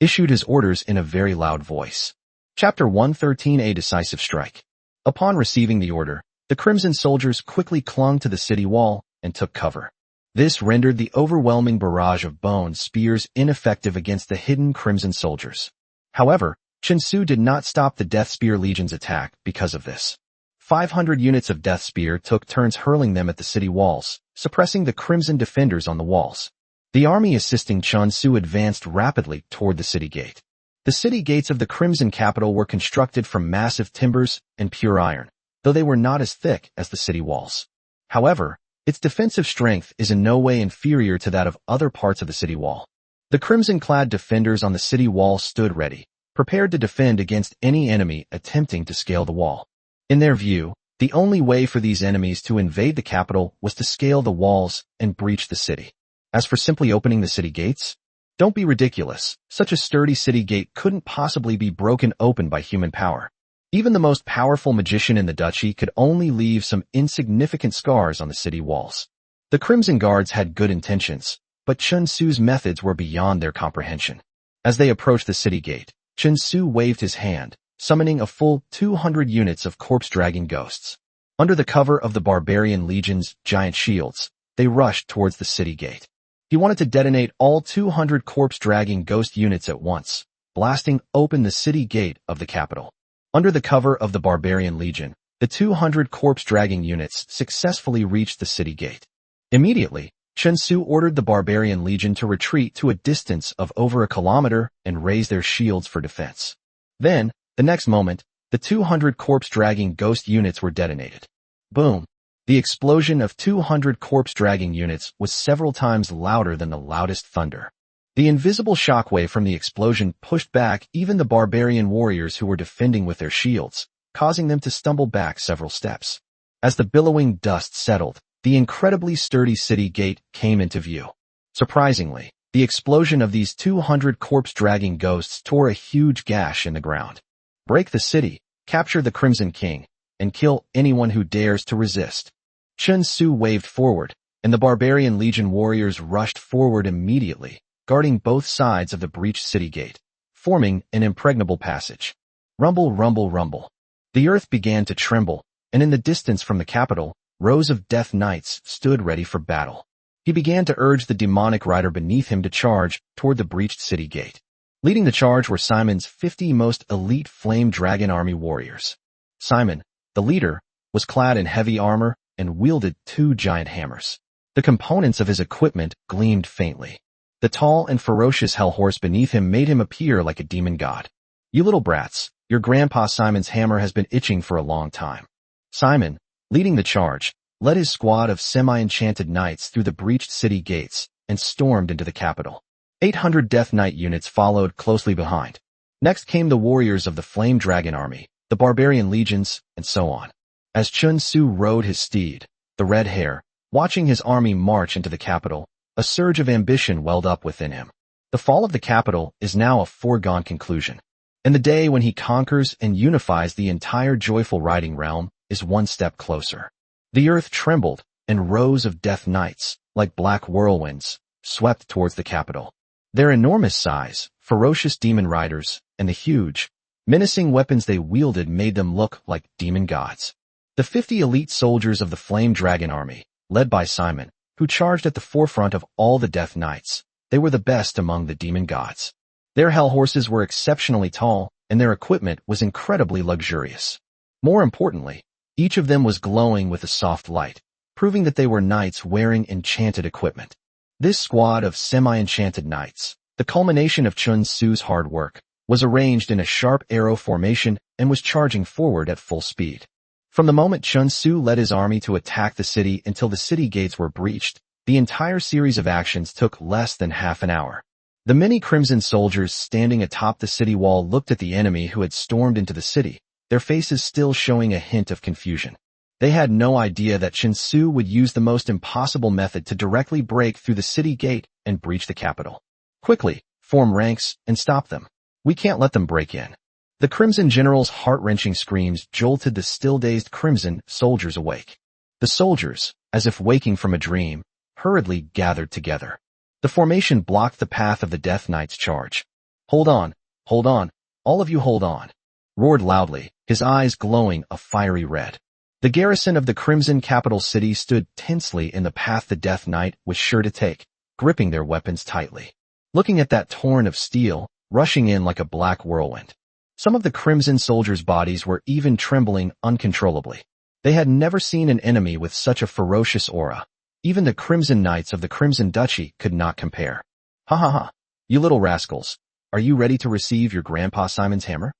Issued his orders in a very loud voice. Chapter 113: A Decisive Strike. Upon receiving the order, the Crimson soldiers quickly clung to the city wall and took cover. This rendered the overwhelming barrage of bone spears ineffective against the hidden Crimson soldiers. However, Chen Su did not stop the Death Spear Legion's attack because of this. 500 units of Death Spear took turns hurling them at the city walls, suppressing the Crimson defenders on the walls. The army assisting Chen Su advanced rapidly toward the city gate. The city gates of the Crimson capital were constructed from massive timbers and pure iron, though they were not as thick as the city walls. However, its defensive strength is in no way inferior to that of other parts of the city wall. The crimson-clad defenders on the city wall stood ready, prepared to defend against any enemy attempting to scale the wall. In their view, the only way for these enemies to invade the capital was to scale the walls and breach the city. As for simply opening the city gates, don't be ridiculous. Such a sturdy city gate couldn't possibly be broken open by human power. Even the most powerful magician in the duchy could only leave some insignificant scars on the city walls. The Crimson Guards had good intentions, but Chen Su's methods were beyond their comprehension. As they approached the city gate, Chen Su waved his hand, summoning a full 200 units of corpse-dragging ghosts. Under the cover of the Barbarian Legion's giant shields, they rushed towards the city gate. He wanted to detonate all 200 corpse-dragging ghost units at once, blasting open the city gate of the capital. Under the cover of the Barbarian Legion, the 200 corpse-dragging units successfully reached the city gate. Immediately, Chen Su ordered the barbarian legion to retreat to a distance of over a kilometer and raise their shields for defense. Then, the next moment, the 200 corpse-dragging ghost units were detonated. Boom! The explosion of 200 corpse-dragging units was several times louder than the loudest thunder. The invisible shockwave from the explosion pushed back even the barbarian warriors who were defending with their shields, causing them to stumble back several steps. As the billowing dust settled, the incredibly sturdy city gate came into view. Surprisingly, the explosion of these 200 corpse-dragging ghosts tore a huge gash in the ground. Break the city, capture the Crimson King, and kill anyone who dares to resist. Chen Su waved forward, and the barbarian legion warriors rushed forward immediately, guarding both sides of the breached city gate, forming an impregnable passage. Rumble, rumble, rumble. The earth began to tremble, and in the distance from the capital, rows of death knights stood ready for battle. He began to urge the demonic rider beneath him to charge toward the breached city gate. Leading the charge were Simon's 50 most elite flame dragon army warriors. Simon, the leader, was clad in heavy armor and wielded 2 giant hammers. The components of his equipment gleamed faintly. The tall and ferocious hell horse beneath him made him appear like a demon god. "You little brats, your grandpa Simon's hammer has been itching for a long time." Simon, leading the charge, led his squad of semi-enchanted knights through the breached city gates and stormed into the capital. 800 Death Knight units followed closely behind. Next came the warriors of the Flame Dragon Army, the barbarian legions, and so on. As Chen Su rode his steed, the red hare, watching his army march into the capital, a surge of ambition welled up within him. The fall of the capital is now a foregone conclusion, and the day when he conquers and unifies the entire joyful riding realm is one step closer. The earth trembled, and rows of death knights, like black whirlwinds, swept towards the capital. Their enormous size, ferocious demon riders, and the huge, menacing weapons they wielded made them look like demon gods. The 50 elite soldiers of the Flame Dragon Army, led by Simon, who charged at the forefront of all the death knights, they were the best among the demon gods. Their hell horses were exceptionally tall, and their equipment was incredibly luxurious. More importantly, each of them was glowing with a soft light, proving that they were knights wearing enchanted equipment. This squad of semi-enchanted knights, the culmination of Chen Su's hard work, was arranged in a sharp arrow formation and was charging forward at full speed. From the moment Chen Su led his army to attack the city until the city gates were breached, the entire series of actions took less than half an hour. The many crimson soldiers standing atop the city wall looked at the enemy who had stormed into the city, their faces still showing a hint of confusion. They had no idea that Chen Su would use the most impossible method to directly break through the city gate and breach the capital. "Quickly, form ranks and stop them. We can't let them break in." The Crimson General's heart-wrenching screams jolted the still-dazed Crimson soldiers awake. The soldiers, as if waking from a dream, hurriedly gathered together. The formation blocked the path of the Death Knight's charge. Hold on, all of you hold on," roared loudly, his eyes glowing a fiery red. The garrison of the Crimson capital city stood tensely in the path the Death Knight was sure to take, gripping their weapons tightly. Looking at that torrent of steel, rushing in like a black whirlwind. Some of the Crimson soldiers' bodies were even trembling uncontrollably. They had never seen an enemy with such a ferocious aura. Even the Crimson Knights of the Crimson Duchy could not compare. "Ha ha ha, you little rascals, are you ready to receive your Grandpa Simon's hammer?"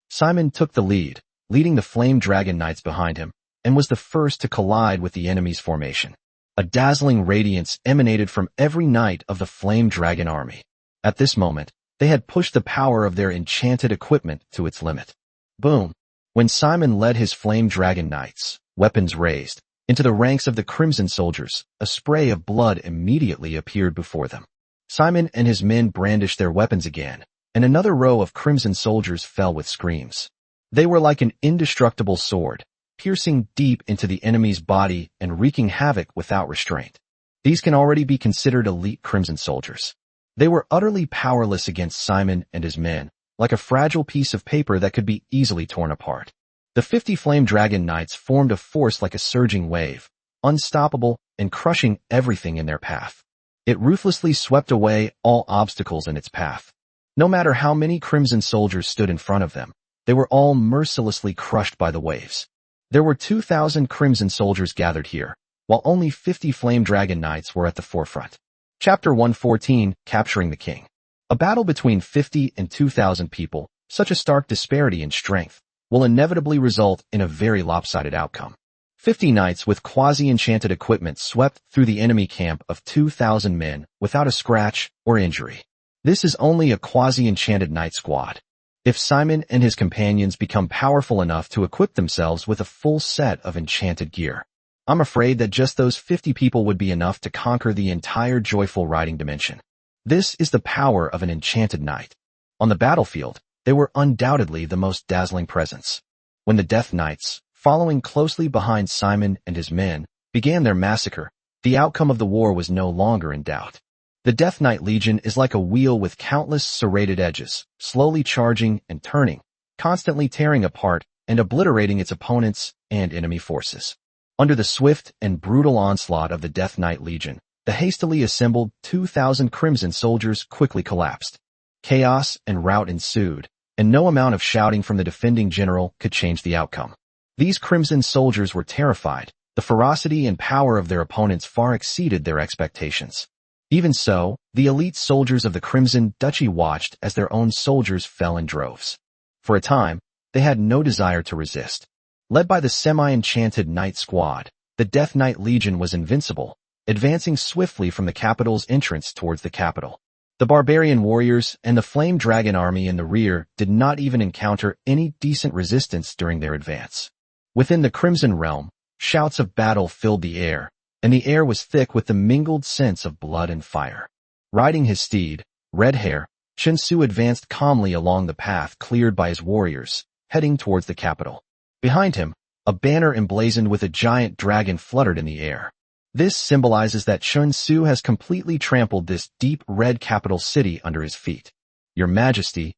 Simon took the lead, leading the Flame Dragon Knights behind him, and was the first to collide with the enemy's formation. A dazzling radiance emanated from every knight of the Flame Dragon Army. At this moment, they had pushed the power of their enchanted equipment to its limit. Boom! When Simon led his Flame Dragon Knights, weapons raised, into the ranks of the Crimson soldiers, a spray of blood immediately appeared before them. Simon and his men brandished their weapons again, and another row of Crimson soldiers fell with screams. They were like an indestructible sword, piercing deep into the enemy's body and wreaking havoc without restraint. These can already be considered elite Crimson soldiers. They were utterly powerless against Simon and his men, like a fragile piece of paper that could be easily torn apart. The 50 Flame Dragon Knights formed a force like a surging wave, unstoppable and crushing everything in their path. It ruthlessly swept away all obstacles in its path. No matter how many Crimson soldiers stood in front of them, they were all mercilessly crushed by the waves. There were 2,000 Crimson soldiers gathered here, while only 50 Flame Dragon Knights were at the forefront. Chapter 114, Capturing the King. A battle between 50 and 2,000 people, such a stark disparity in strength, will inevitably result in a very lopsided outcome. 50 knights with quasi-enchanted equipment swept through the enemy camp of 2,000 men without a scratch or injury. This is only a quasi-enchanted knight squad. If Simon and his companions become powerful enough to equip themselves with a full set of enchanted gear, I'm afraid that just those 50 people would be enough to conquer the entire joyful riding dimension. This is the power of an enchanted knight. On the battlefield, they were undoubtedly the most dazzling presence. When the Death Knights, following closely behind Simon and his men, began their massacre, the outcome of the war was no longer in doubt. The Death Knight Legion is like a wheel with countless serrated edges, slowly charging and turning, constantly tearing apart and obliterating its opponents and enemy forces. Under the swift and brutal onslaught of the Death Knight Legion, the hastily assembled 2,000 Crimson soldiers quickly collapsed. Chaos and rout ensued, and no amount of shouting from the defending general could change the outcome. These Crimson soldiers were terrified. The ferocity and power of their opponents far exceeded their expectations. Even so, the elite soldiers of the Crimson Duchy watched as their own soldiers fell in droves. For a time, they had no desire to resist. Led by the semi-enchanted Knight Squad, the Death Knight Legion was invincible, advancing swiftly from the capital's entrance towards the capital. The barbarian warriors and the Flame Dragon army in the rear did not even encounter any decent resistance during their advance. Within the Crimson Realm, shouts of battle filled the air, and the air was thick with the mingled sense of blood and fire. Riding his steed, Red Hair, Chen Su advanced calmly along the path cleared by his warriors, heading towards the capital. Behind him, a banner emblazoned with a giant dragon fluttered in the air. This symbolizes that Chen Su has completely trampled this deep red capital city under his feet. Your Majesty,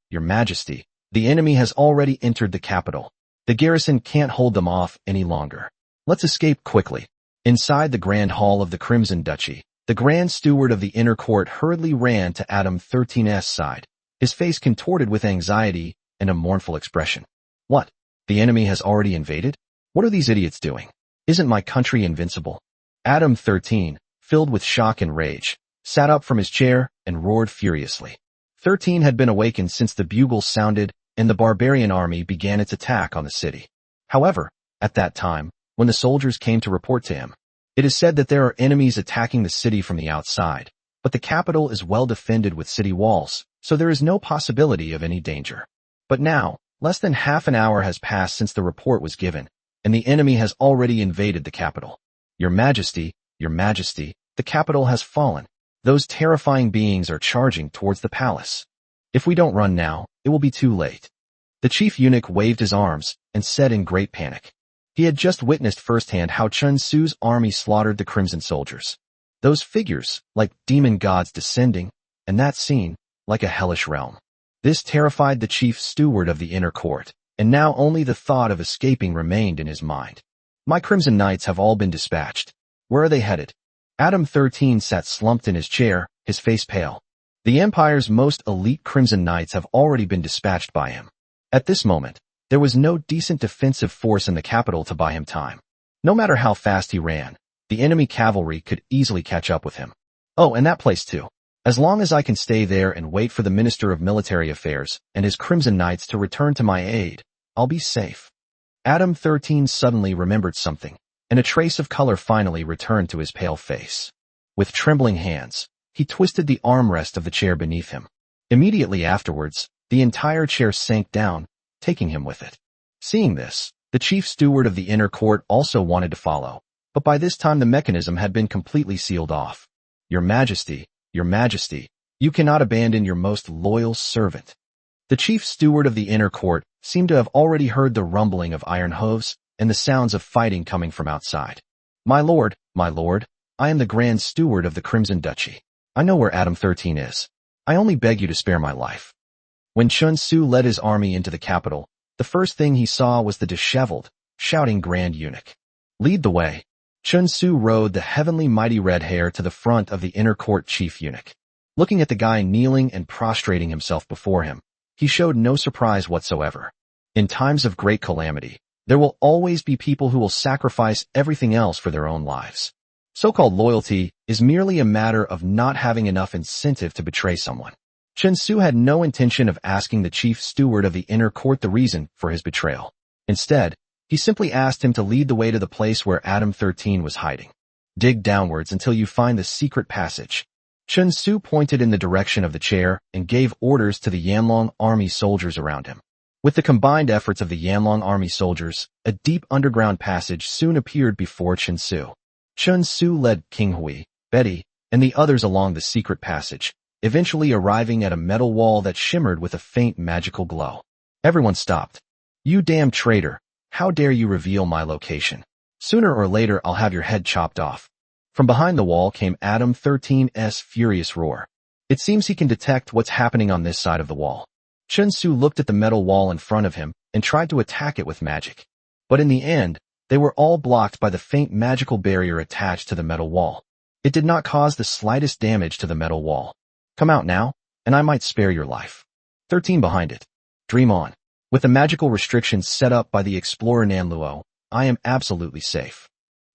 the enemy has already entered the capital. The garrison can't hold them off any longer. Let's escape quickly. Inside the Grand Hall of the Crimson Duchy, the Grand Steward of the Inner Court hurriedly ran to Adam 13's side, his face contorted with anxiety and a mournful expression. What? The enemy has already invaded? What are these idiots doing? Isn't my country invincible? Adam 13, filled with shock and rage, sat up from his chair and roared furiously. 13 had been awakened since the bugles sounded and the barbarian army began its attack on the city. However, at that time, when the soldiers came to report to him, it is said that there are enemies attacking the city from the outside, but the capital is well defended with city walls, so there is no possibility of any danger. But now, less than half an hour has passed since the report was given, and the enemy has already invaded the capital. Your Majesty, the capital has fallen. Those terrifying beings are charging towards the palace. If we don't run now, it will be too late. The chief eunuch waved his arms and said in great panic. He had just witnessed firsthand how Chen Su's army slaughtered the Crimson soldiers. Those figures, like demon gods descending, and that scene, like a hellish realm. This terrified the chief steward of the Inner Court, and now only the thought of escaping remained in his mind. My Crimson Knights have all been dispatched. Where are they headed? Adam 13 sat slumped in his chair, his face pale. The Empire's most elite Crimson Knights have already been dispatched by him. At this moment, there was no decent defensive force in the capital to buy him time. No matter how fast he ran, the enemy cavalry could easily catch up with him. Oh, and that place too. As long as I can stay there and wait for the Minister of Military Affairs and his Crimson Knights to return to my aid, I'll be safe. Adam 13 suddenly remembered something, and a trace of color finally returned to his pale face. With trembling hands, he twisted the armrest of the chair beneath him. Immediately afterwards, the entire chair sank down, taking him with it. Seeing this, the chief steward of the Inner Court also wanted to follow, but by this time the mechanism had been completely sealed off. Your Majesty, you cannot abandon your most loyal servant. The chief steward of the Inner Court seemed to have already heard the rumbling of iron hooves and the sounds of fighting coming from outside. My lord, I am the Grand Steward of the Crimson Duchy. I know where Adam 13 is. I only beg you to spare my life. When Chen Su led his army into the capital, the first thing he saw was the disheveled, shouting Grand Eunuch. Lead the way. Chen Su rode the heavenly mighty Red Hair to the front of the Inner Court chief eunuch. Looking at the guy kneeling and prostrating himself before him, he showed no surprise whatsoever. In times of great calamity, there will always be people who will sacrifice everything else for their own lives. So-called loyalty is merely a matter of not having enough incentive to betray someone. Chen Su had no intention of asking the chief steward of the inner court the reason for his betrayal. Instead, he simply asked him to lead the way to the place where Adam 13 was hiding. Dig downwards until you find the secret passage. Chen Su pointed in the direction of the chair and gave orders to the Yanlong army soldiers around him. With the combined efforts of the Yanlong army soldiers, a deep underground passage soon appeared before Chen Su. Chen Su led King Hui, Betty, and the others along the secret passage, eventually arriving at a metal wall that shimmered with a faint magical glow. Everyone stopped. You damn traitor, how dare you reveal my location? Sooner or later I'll have your head chopped off. From behind the wall came Adam 13's furious roar. It seems he can detect what's happening on this side of the wall. Chen Su looked at the metal wall in front of him and tried to attack it with magic. But in the end, they were all blocked by the faint magical barrier attached to the metal wall. It did not cause the slightest damage to the metal wall. Come out now, and I might spare your life. 13 behind it. Dream on. With the magical restrictions set up by the explorer Nanluo, I am absolutely safe.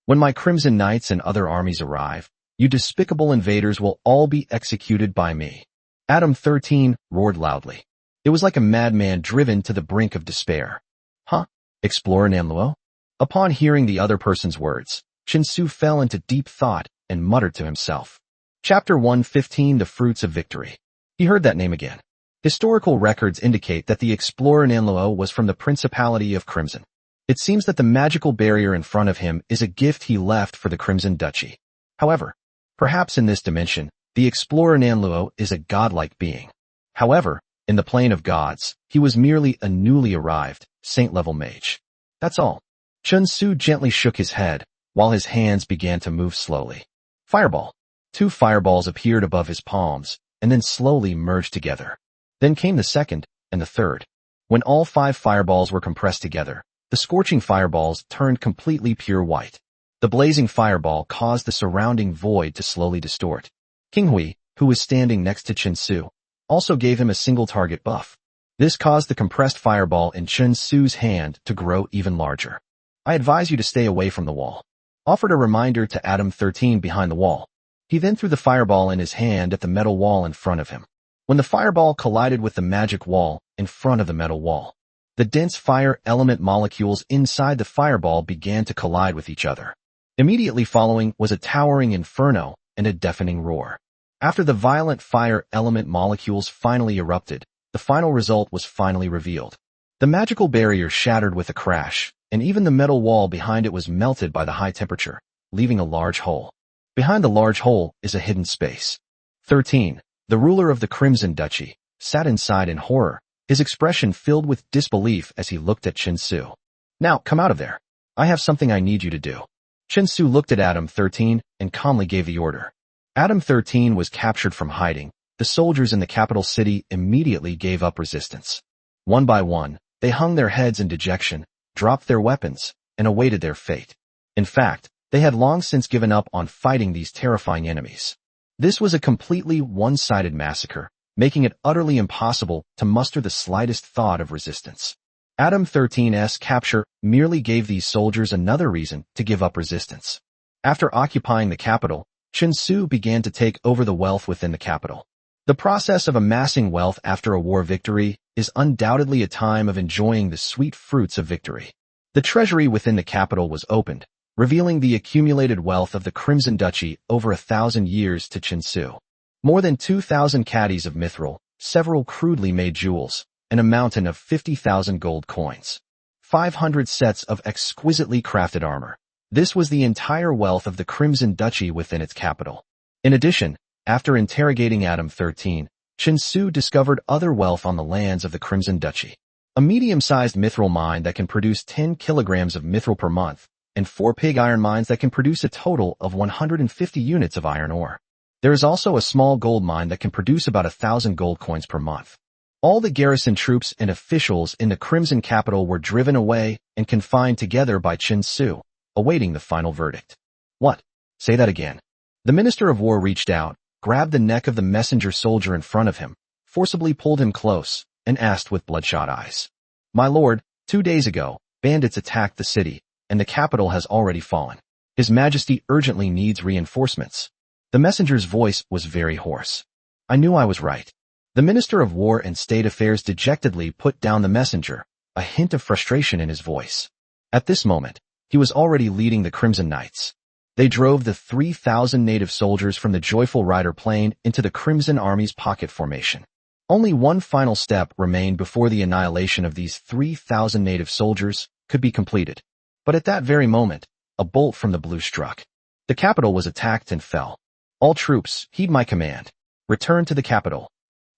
When my Crimson Knights and other armies arrive, you despicable invaders will all be executed by me. Adam 13 roared loudly. It was like a madman driven to the brink of despair. Huh? Explorer Nanluo? Upon hearing the other person's words, Chen Su fell into deep thought and muttered to himself. Chapter 115 The Fruits of Victory. He heard that name again. Historical records indicate that the explorer Nanluo was from the Principality of Crimson. It seems that the magical barrier in front of him is a gift he left for the Crimson Duchy. However, perhaps in this dimension, the explorer Nanluo is a godlike being. However, in the plane of gods, he was merely a newly arrived, saint-level mage. That's all. Chen Su gently shook his head, while his hands began to move slowly. Fireball. 2 fireballs appeared above his palms, and then slowly merged together. Then came the second, and the third. When all 5 fireballs were compressed together, the scorching fireballs turned completely pure white. The blazing fireball caused the surrounding void to slowly distort. King Hui, who was standing next to Chen Su, also gave him a single target buff. This caused the compressed fireball in Chen Su's hand to grow even larger. I advise you to stay away from the wall. Offered a reminder to Adam 13 behind the wall. He then threw the fireball in his hand at the metal wall in front of him. When the fireball collided with the magic wall in front of the metal wall, the dense fire element molecules inside the fireball began to collide with each other. Immediately following was a towering inferno and a deafening roar. After the violent fire element molecules finally erupted, the final result was finally revealed. The magical barrier shattered with a crash, and even the metal wall behind it was melted by the high temperature, leaving a large hole. Behind the large hole is a hidden space. 13, the ruler of the Crimson Duchy, sat inside in horror, his expression filled with disbelief as he looked at Chen Su. Now, come out of there. I have something I need you to do. Chen Su looked at Adam 13 and calmly gave the order. Adam 13 was captured from hiding. The soldiers in the capital city immediately gave up resistance. One by one, they hung their heads in dejection, dropped their weapons, and awaited their fate. In fact, they had long since given up on fighting these terrifying enemies. This was a completely one-sided massacre, making it utterly impossible to muster the slightest thought of resistance. Adam 13's capture merely gave these soldiers another reason to give up resistance. After occupying the capital, Chen Su began to take over the wealth within the capital. The process of amassing wealth after a war victory is undoubtedly a time of enjoying the sweet fruits of victory. The treasury within the capital was opened, revealing the accumulated wealth of the Crimson Duchy over 1,000 years to Chen Su. More than 2,000 caddies of mithril, several crudely made jewels, and a mountain of 50,000 gold coins. 500 sets of exquisitely crafted armor. This was the entire wealth of the Crimson Duchy within its capital. In addition, after interrogating Adam 13, Chen Su discovered other wealth on the lands of the Crimson Duchy. A medium-sized mithril mine that can produce 10 kilograms of mithril per month, and 4 pig iron mines that can produce a total of 150 units of iron ore. There is also a small gold mine that can produce about 1,000 gold coins per month. All the garrison troops and officials in the Crimson capital were driven away and confined together by Chen Su, awaiting the final verdict. What? Say that again. The Minister of War reached out, grabbed the neck of the messenger soldier in front of him, forcibly pulled him close, and asked with bloodshot eyes. My lord, 2 days ago, bandits attacked the city, and the capital has already fallen. His Majesty urgently needs reinforcements. The messenger's voice was very hoarse. I knew I was right. The Minister of War and State Affairs dejectedly put down the messenger, a hint of frustration in his voice. At this moment, he was already leading the Crimson Knights. They drove the 3,000 native soldiers from the Joyful Rider Plain into the Crimson Army's pocket formation. Only one final step remained before the annihilation of these 3,000 native soldiers could be completed. But at that very moment, a bolt from the blue struck. The capital was attacked and fell. All troops, heed my command. Return to the capital.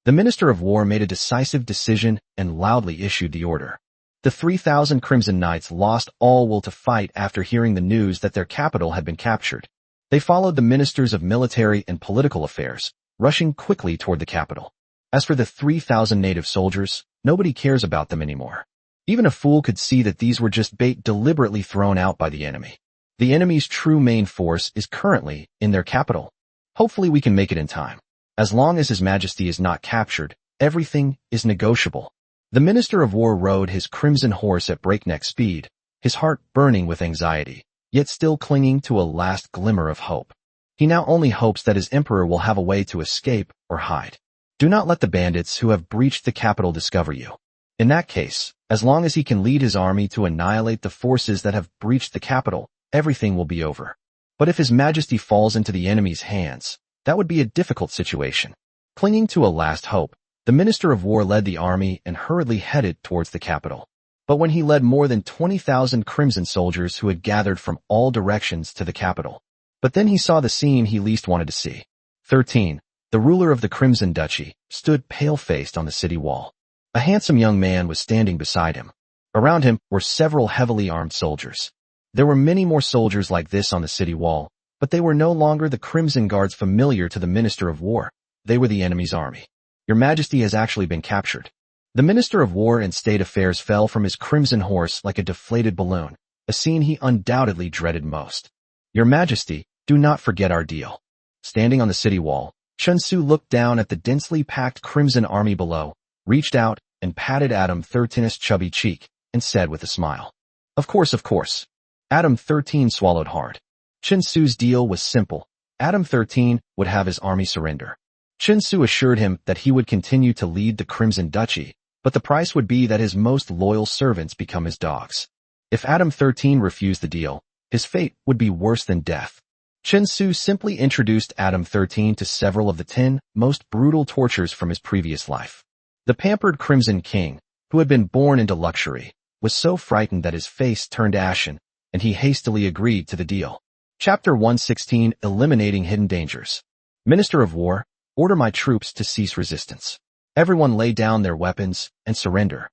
The Minister of War made a decisive decision and loudly issued the order. The 3,000 Crimson Knights lost all will to fight after hearing the news that their capital had been captured. They followed the ministers of military and political affairs, rushing quickly toward the capital. As for the 3,000 native soldiers, nobody cares about them anymore. Even a fool could see that these were just bait deliberately thrown out by the enemy. The enemy's true main force is currently in their capital. Hopefully we can make it in time. As long as His Majesty is not captured, everything is negotiable. The Minister of War rode his crimson horse at breakneck speed, his heart burning with anxiety, yet still clinging to a last glimmer of hope. He now only hopes that his emperor will have a way to escape or hide. Do not let the bandits who have breached the capital discover you. In that case, as long as he can lead his army to annihilate the forces that have breached the capital, everything will be over. But if His Majesty falls into the enemy's hands, that would be a difficult situation. Clinging to a last hope, the Minister of War led the army and hurriedly headed towards the capital. But when he led more than 20,000 Crimson soldiers who had gathered from all directions to the capital. But then he saw the scene he least wanted to see. 13. The ruler of the Crimson Duchy stood pale-faced on the city wall. A handsome young man was standing beside him. Around him were several heavily armed soldiers. There were many more soldiers like this on the city wall, but they were no longer the Crimson Guards familiar to the Minister of War. They were the enemy's army. Your Majesty has actually been captured. The Minister of War and State Affairs fell from his crimson horse like a deflated balloon, a scene he undoubtedly dreaded most. Your Majesty, do not forget our deal. Standing on the city wall, Chen Su looked down at the densely packed Crimson army below, reached out and patted Adam 13's chubby cheek, and said with a smile. Of course, of course. Adam 13 swallowed hard. Chen Su's deal was simple. Adam 13 would have his army surrender. Chen Su assured him that he would continue to lead the Crimson Duchy, but the price would be that his most loyal servants become his dogs. If Adam 13 refused the deal, his fate would be worse than death. Chen Su simply introduced Adam 13 to several of the 10 most brutal tortures from his previous life. The pampered Crimson King, who had been born into luxury, was so frightened that his face turned ashen, and he hastily agreed to the deal. Chapter 116, Eliminating Hidden Dangers. Minister of War, order my troops to cease resistance. Everyone lay down their weapons and surrender.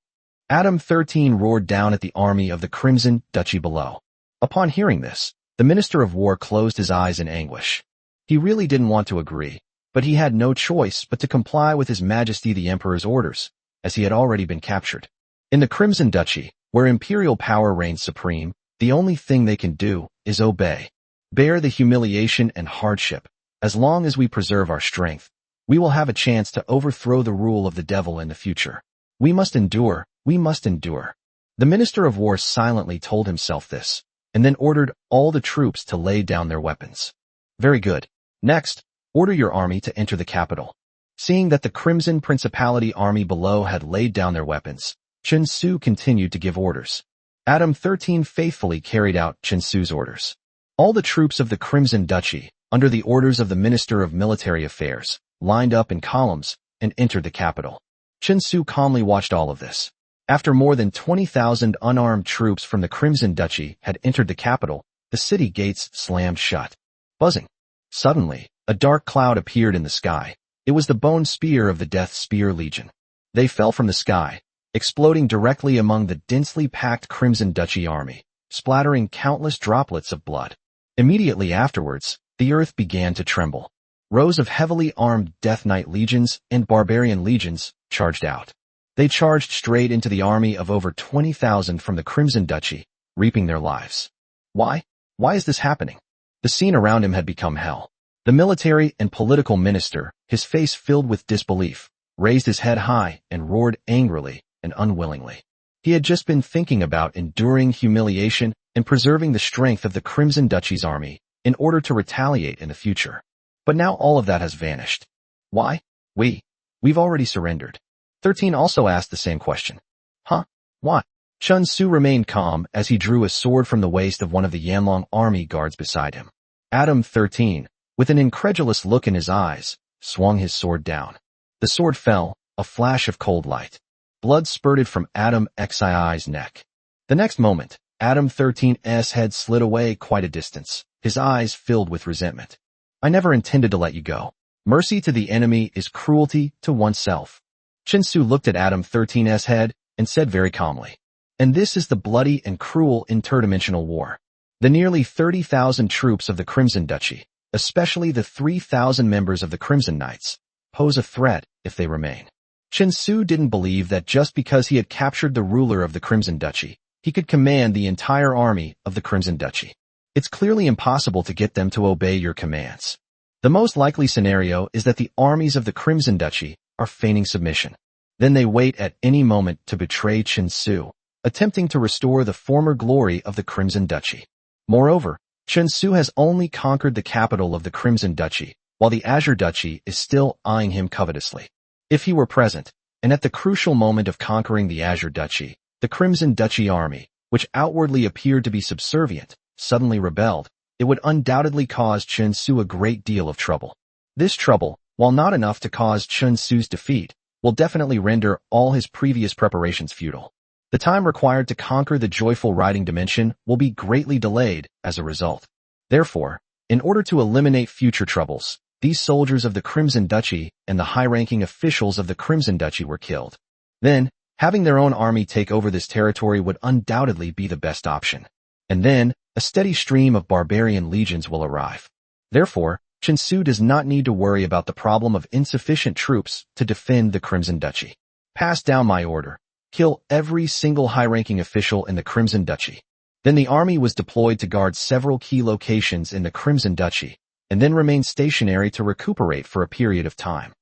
Adam 13 roared down at the army of the Crimson Duchy below. Upon hearing this, the Minister of War closed his eyes in anguish. He really didn't want to agree, but he had no choice but to comply with His Majesty the Emperor's orders, as he had already been captured. In the Crimson Duchy, where imperial power reigns supreme, the only thing they can do is obey. Bear the humiliation and hardship. As long as we preserve our strength, we will have a chance to overthrow the rule of the devil in the future. We must endure, we must endure. The Minister of War silently told himself this, and then ordered all the troops to lay down their weapons. Very good. Next, order your army to enter the capital. Seeing that the Crimson Principality army below had laid down their weapons, Chen Su continued to give orders. Adam 13 faithfully carried out Chen Su's orders. All the troops of the Crimson Duchy, under the orders of the Minister of Military Affairs, lined up in columns and entered the capital. Chen Su calmly watched all of this. After more than 20,000 unarmed troops from the Crimson Duchy had entered the capital, the city gates slammed shut. Buzzing. Suddenly, a dark cloud appeared in the sky. It was the bone spear of the Death Spear Legion. They fell from the sky, exploding directly among the densely packed Crimson Duchy army, splattering countless droplets of blood. Immediately afterwards, the earth began to tremble. Rows of heavily armed Death Knight legions and Barbarian legions charged out. They charged straight into the army of over 20,000 from the Crimson Duchy, reaping their lives. Why? Why is this happening? The scene around him had become hell. The military and political minister, his face filled with disbelief, raised his head high and roared angrily and unwillingly. He had just been thinking about enduring humiliation and preserving the strength of the Crimson Duchy's army in order to retaliate in the future. But now all of that has vanished. Why? We've already surrendered. 13 also asked the same question. Huh? Why? Chun Su remained calm as he drew a sword from the waist of one of the Yanlong army guards beside him. Adam 13, with an incredulous look in his eyes, swung his sword down. The sword fell, a flash of cold light. Blood spurted from Adam Xii's neck. The next moment, Adam 13's head slid away quite a distance, his eyes filled with resentment. I never intended to let you go. Mercy to the enemy is cruelty to oneself. Chun Su looked at Adam 13's head and said very calmly, and this is the bloody and cruel interdimensional war. The nearly 30,000 troops of the Crimson Duchy, especially the 3,000 members of the Crimson Knights, pose a threat if they remain. Chun Su didn't believe that just because he had captured the ruler of the Crimson Duchy, he could command the entire army of the Crimson Duchy. It's clearly impossible to get them to obey your commands. The most likely scenario is that the armies of the Crimson Duchy are feigning submission. Then they wait at any moment to betray Chun Su, attempting to restore the former glory of the Crimson Duchy. Moreover, Chun Su has only conquered the capital of the Crimson Duchy, while the Azure Duchy is still eyeing him covetously. If he were present, and at the crucial moment of conquering the Azure Duchy, the Crimson Duchy army, which outwardly appeared to be subservient, suddenly rebelled, it would undoubtedly cause Chun Su a great deal of trouble. This trouble, while not enough to cause Chun Su's defeat, will definitely render all his previous preparations futile. The time required to conquer the joyful riding dimension will be greatly delayed as a result. Therefore, in order to eliminate future troubles, these soldiers of the Crimson Duchy and the high-ranking officials of the Crimson Duchy were killed. Then, having their own army take over this territory would undoubtedly be the best option. And then, a steady stream of barbarian legions will arrive. Therefore, Chun Su does not need to worry about the problem of insufficient troops to defend the Crimson Duchy. Pass down my order. Kill every single high-ranking official in the Crimson Duchy. Then the army was deployed to guard several key locations in the Crimson Duchy, and then remained stationary to recuperate for a period of time.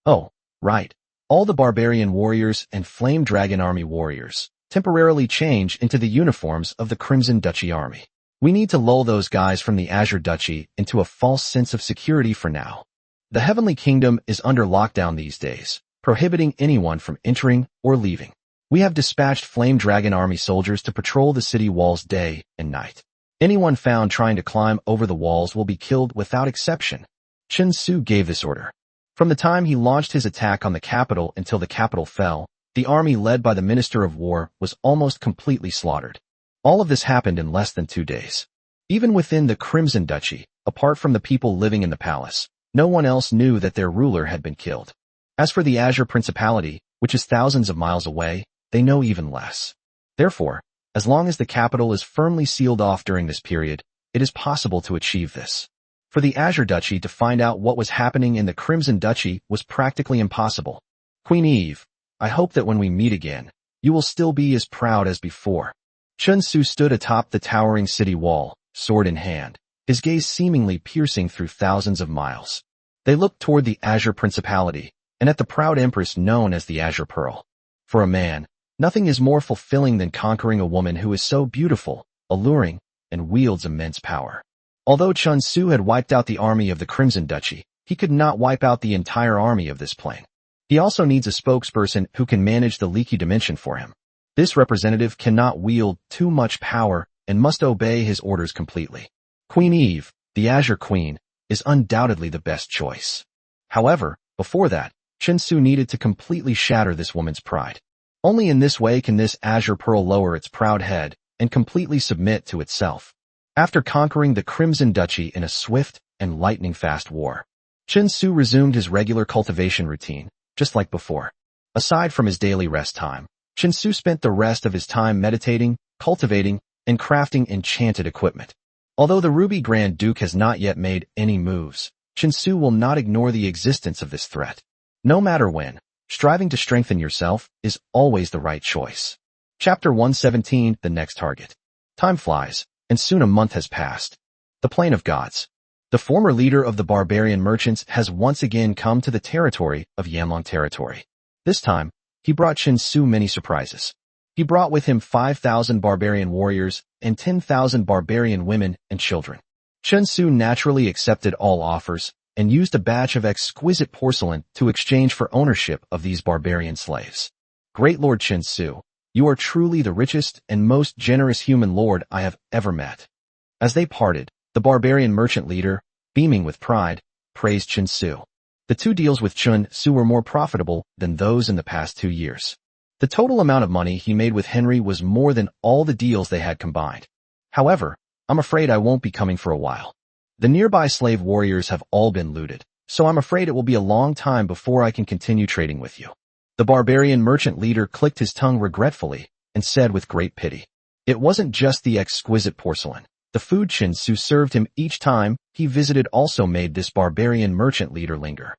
Oh, right. All the barbarian warriors and Flame Dragon Army warriors temporarily change into the uniforms of the Crimson Duchy army. We need to lull those guys from the Azure Duchy into a false sense of security for now. The Heavenly Kingdom is under lockdown these days, prohibiting anyone from entering or leaving. We have dispatched Flame Dragon Army soldiers to patrol the city walls day and night. Anyone found trying to climb over the walls will be killed without exception. Chun Su gave this order. From the time he launched his attack on the capital until the capital fell, the army led by the Minister of War was almost completely slaughtered. All of this happened in less than 2 days. Even within the Crimson Duchy, apart from the people living in the palace, no one else knew that their ruler had been killed. As for the Azure Principality, which is thousands of miles away, they know even less. Therefore, as long as the capital is firmly sealed off during this period, it is possible to achieve this. For the Azure Duchy to find out what was happening in the Crimson Duchy was practically impossible. Queen Eve, I hope that when we meet again, you will still be as proud as before. Chun Su stood atop the towering city wall, sword in hand, his gaze seemingly piercing through thousands of miles. They looked toward the Azure Principality, and at the proud empress known as the Azure Pearl. For a man, nothing is more fulfilling than conquering a woman who is so beautiful, alluring, and wields immense power. Although Chun Su had wiped out the army of the Crimson Duchy, he could not wipe out the entire army of this plane. He also needs a spokesperson who can manage the leaky dimension for him. This representative cannot wield too much power and must obey his orders completely. Queen Eve, the Azure Queen, is undoubtedly the best choice. However, before that, Chun Su needed to completely shatter this woman's pride. Only in this way can this Azure Pearl lower its proud head and completely submit to itself. After conquering the Crimson Duchy in a swift and lightning-fast war, Chun Su resumed his regular cultivation routine, just like before. Aside from his daily rest time, Chun Su spent the rest of his time meditating, cultivating, and crafting enchanted equipment. Although the Ruby Grand Duke has not yet made any moves, Chun Su will not ignore the existence of this threat. No matter when, striving to strengthen yourself is always the right choice. Chapter 117, The Next Target. Time flies, and soon a month has passed. The Plain of Gods. The former leader of the barbarian merchants has once again come to the territory of Yanlong territory. This time, he brought Chun Su many surprises. He He brought with him 5,000 barbarian warriors and 10,000 barbarian women and children. Chen Su naturally accepted all offers and used a batch of exquisite porcelain to exchange for ownership of these barbarian slaves. Great Lord Chen Su, you are truly the richest and most generous human lord I have ever met. As they parted, the barbarian merchant leader, beaming with pride, praised Chen Su. The two deals with Chen Su were more profitable than those in the past 2 years. The total amount of money he made with Henry was more than all the deals they had combined. However, I'm afraid I won't be coming for a while. The nearby slave warriors have all been looted, so I'm afraid it will be a long time before I can continue trading with you. The barbarian merchant leader clicked his tongue regretfully and said with great pity. It wasn't just the exquisite porcelain. The food Chen Su served him each time he visited also made this barbarian merchant leader linger.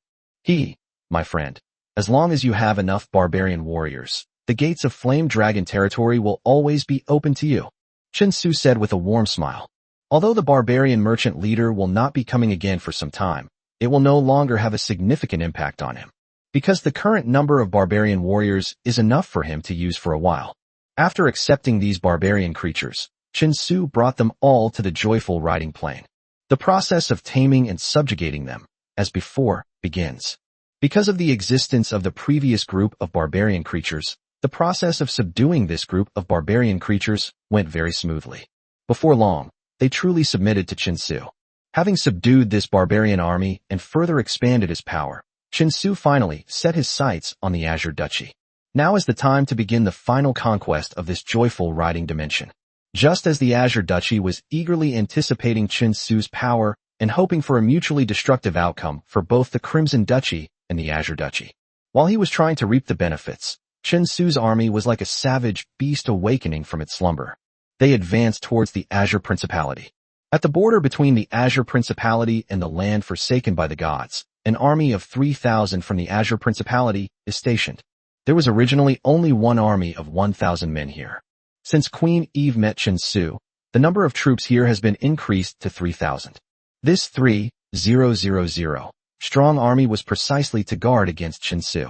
My friend, as long as you have enough barbarian warriors, the gates of Flame Dragon territory will always be open to you, Chen Su said with a warm smile. Although the barbarian merchant leader will not be coming again for some time, it will no longer have a significant impact on him, because the current number of barbarian warriors is enough for him to use for a while. After accepting these barbarian creatures, Chen Su brought them all to the joyful riding plain. The process of taming and subjugating them, as before, begins. Because of the existence of the previous group of barbarian creatures, the process of subduing this group of barbarian creatures went very smoothly. Before long, they truly submitted to Chen Su. Having subdued this barbarian army and further expanded his power, Chen Su finally set his sights on the Azure Duchy. Now is the time to begin the final conquest of this joyful riding dimension. Just as the Azure Duchy was eagerly anticipating Chen Su's power and hoping for a mutually destructive outcome for both the Crimson Duchy and the Azure Duchy. While he was trying to reap the benefits, Chen Su's army was like a savage beast awakening from its slumber. They advanced towards the Azure Principality. At the border between the Azure Principality and the land forsaken by the gods, an army of 3,000 from the Azure Principality is stationed. There was originally only one army of 1,000 men here. Since Queen Eve met Chen Su, the number of troops here has been increased to 3,000. This 3,000 strong army was precisely to guard against Chen Su.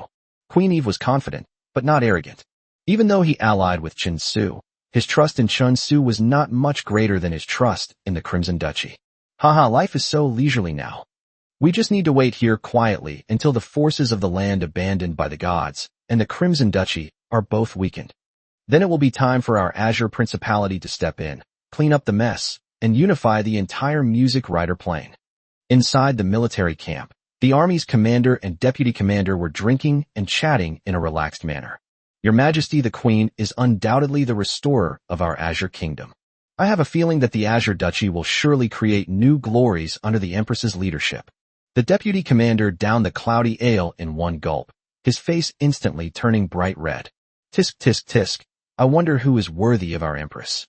Queen Eve was confident, but not arrogant. Even though he allied with Chen Su, his trust in Chen Su was not much greater than his trust in the Crimson Duchy. Life is so leisurely now. We just need to wait here quietly until the forces of the land abandoned by the gods and the Crimson Duchy are both weakened. Then it will be time for our Azure Principality to step in, clean up the mess, and unify the entire Music Rider Plain. Inside the military camp, the army's commander and deputy commander were drinking and chatting in a relaxed manner. Your Majesty the Queen is undoubtedly the restorer of our Azure Kingdom. I have a feeling that the Azure Duchy will surely create new glories under the Empress's leadership. The deputy commander downed the cloudy ale in one gulp, his face instantly turning bright red. Tisk tisk tisk, I wonder who is worthy of our Empress.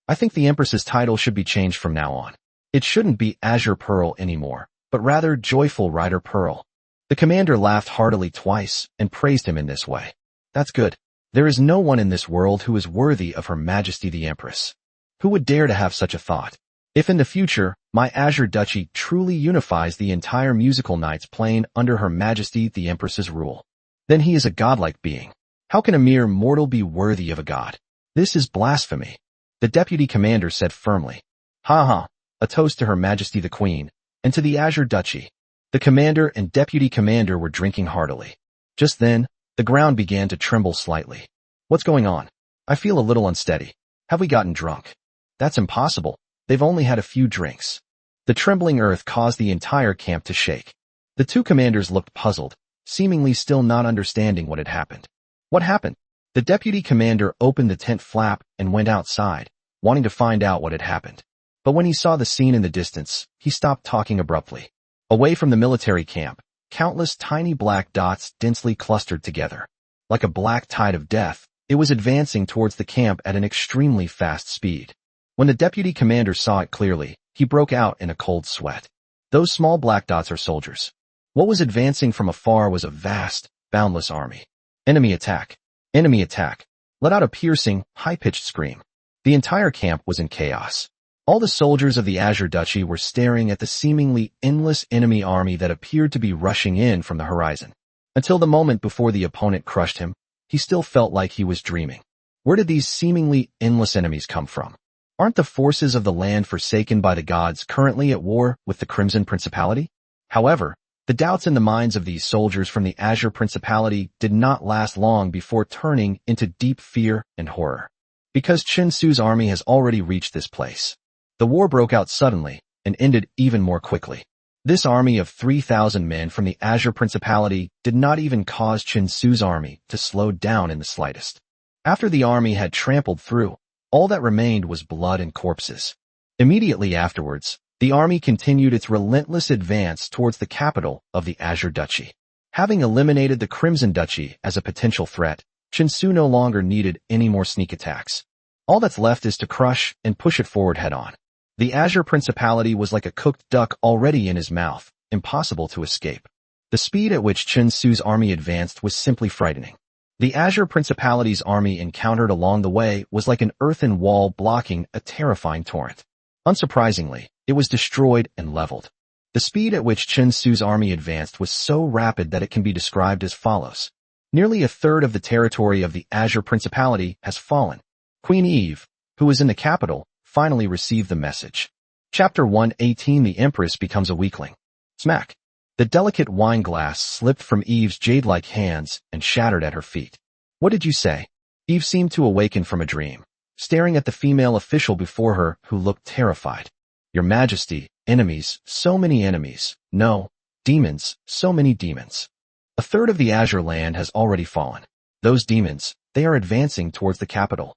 I think the Empress's title should be changed from now on. It shouldn't be Azure Pearl anymore, but rather Joyful Rider Pearl. The commander laughed heartily twice and praised him in this way. That's good. There is no one in this world who is worthy of Her Majesty the Empress. Who would dare to have such a thought? If in the future, my Azure Duchy truly unifies the entire musical Knights Plain under Her Majesty the Empress's rule, then he is a godlike being. How can a mere mortal be worthy of a god? This is blasphemy, the deputy commander said firmly. A toast to Her Majesty the Queen, and to the Azure Duchy. The commander and deputy commander were drinking heartily. Just then, the ground began to tremble slightly. What's going on? I feel a little unsteady. Have we gotten drunk? That's impossible. They've only had a few drinks. The trembling earth caused the entire camp to shake. The two commanders looked puzzled, seemingly still not understanding what had happened. What happened? The deputy commander opened the tent flap and went outside, wanting to find out what had happened. But when he saw the scene in the distance, he stopped talking abruptly. Away from the military camp, countless tiny black dots densely clustered together. Like a black tide of death, it was advancing towards the camp at an extremely fast speed. When the deputy commander saw it clearly, he broke out in a cold sweat. Those small black dots are soldiers. What was advancing from afar was a vast, boundless army. Enemy attack! Enemy attack! Let out a piercing, high-pitched scream. The entire camp was in chaos. All the soldiers of the Azure Duchy were staring at the seemingly endless enemy army that appeared to be rushing in from the horizon. Until the moment before the opponent crushed him, he still felt like he was dreaming. Where did these seemingly endless enemies come from? Aren't the forces of the land forsaken by the gods currently at war with the Crimson Principality? However, the doubts in the minds of these soldiers from the Azure Principality did not last long before turning into deep fear and horror. Because Chen Su's army has already reached this place. The war broke out suddenly and ended even more quickly. This army of 3,000 men from the Azure Principality did not even cause Chen Su's army to slow down in the slightest. After the army had trampled through, all that remained was blood and corpses. Immediately afterwards, the army continued its relentless advance towards the capital of the Azure Duchy. Having eliminated the Crimson Duchy as a potential threat, Chen Su no longer needed any more sneak attacks. All that's left is to crush and push it forward head-on. The Azure Principality was like a cooked duck already in his mouth, impossible to escape. The speed at which Chen Su's army advanced was simply frightening. The Azure Principality's army encountered along the way was like an earthen wall blocking a terrifying torrent. Unsurprisingly, it was destroyed and leveled. The speed at which Chen Su's army advanced was so rapid that it can be described as follows. Nearly a third of the territory of the Azure Principality has fallen. Queen Eve, who was in the capital, finally received the message. Chapter 118 The Empress becomes a weakling. Smack! The delicate wine glass slipped from Eve's jade-like hands and shattered at her feet. What did you say? Eve seemed to awaken from a dream, staring at the female official before her who looked terrified. Your Majesty, enemies, so many enemies. No, demons, so many demons. A third of the Azure land has already fallen. Those demons, they are advancing towards the capital.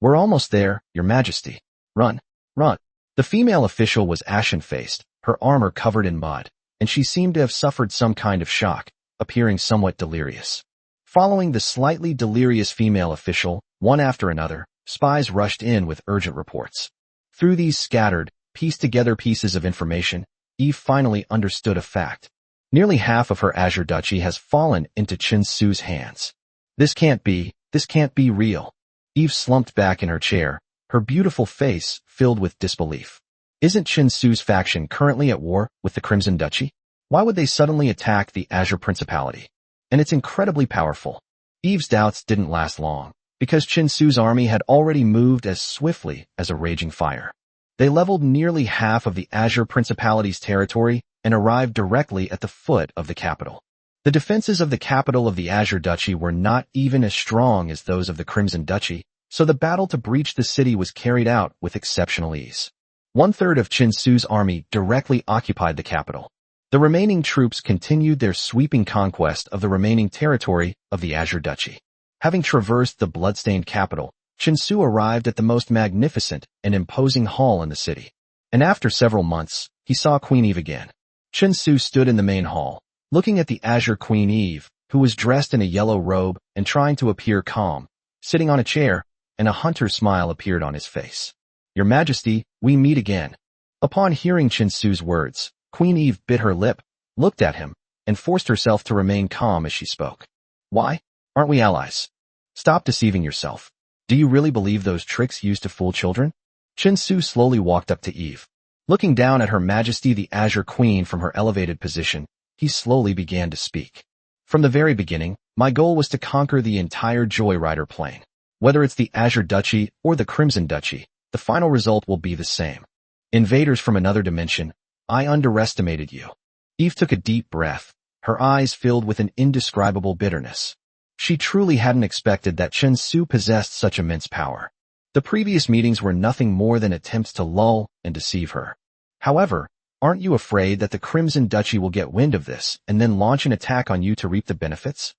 We're almost there, Your Majesty. Run, run. The female official was ashen-faced, her armor covered in mud, and she seemed to have suffered some kind of shock, appearing somewhat delirious. Following the slightly delirious female official, one after another, spies rushed in with urgent reports. Through these scattered, pieced-together pieces of information, Eve finally understood a fact. Nearly half of her Azure Duchy has fallen into Chen Su's hands. This can't be real. Eve slumped back in her chair, her beautiful face filled with disbelief. Isn't Chen Su's faction currently at war with the Crimson Duchy? Why would they suddenly attack the Azure Principality? And it's incredibly powerful. Eve's doubts didn't last long, because Chen Su's army had already moved as swiftly as a raging fire. They leveled nearly half of the Azure Principality's territory and arrived directly at the foot of the capital. The defenses of the capital of the Azure Duchy were not even as strong as those of the Crimson Duchy, so the battle to breach the city was carried out with exceptional ease. One-third of Chen Su's army directly occupied the capital. The remaining troops continued their sweeping conquest of the remaining territory of the Azure Duchy. Having traversed the bloodstained capital, Chen Su arrived at the most magnificent and imposing hall in the city. And after several months, he saw Queen Eve again. Chen Su stood in the main hall, looking at the Azure Queen Eve, who was dressed in a yellow robe and trying to appear calm, sitting on a chair, and a hunter's smile appeared on his face. Your Majesty, we meet again. Upon hearing Chen Su's words, Queen Eve bit her lip, looked at him, and forced herself to remain calm as she spoke. Why? Aren't we allies? Stop deceiving yourself. Do you really believe those tricks used to fool children? Chen Su slowly walked up to Eve. Looking down at Her Majesty the Azure Queen from her elevated position, he slowly began to speak. From the very beginning, my goal was to conquer the entire Joyrider Plain. Whether it's the Azure Duchy or the Crimson Duchy, the final result will be the same. Invaders from another dimension, I underestimated you. Eve took a deep breath, her eyes filled with an indescribable bitterness. She truly hadn't expected that Chen Su possessed such immense power. The previous meetings were nothing more than attempts to lull and deceive her. However, aren't you afraid that the Crimson Duchy will get wind of this and then launch an attack on you to reap the benefits?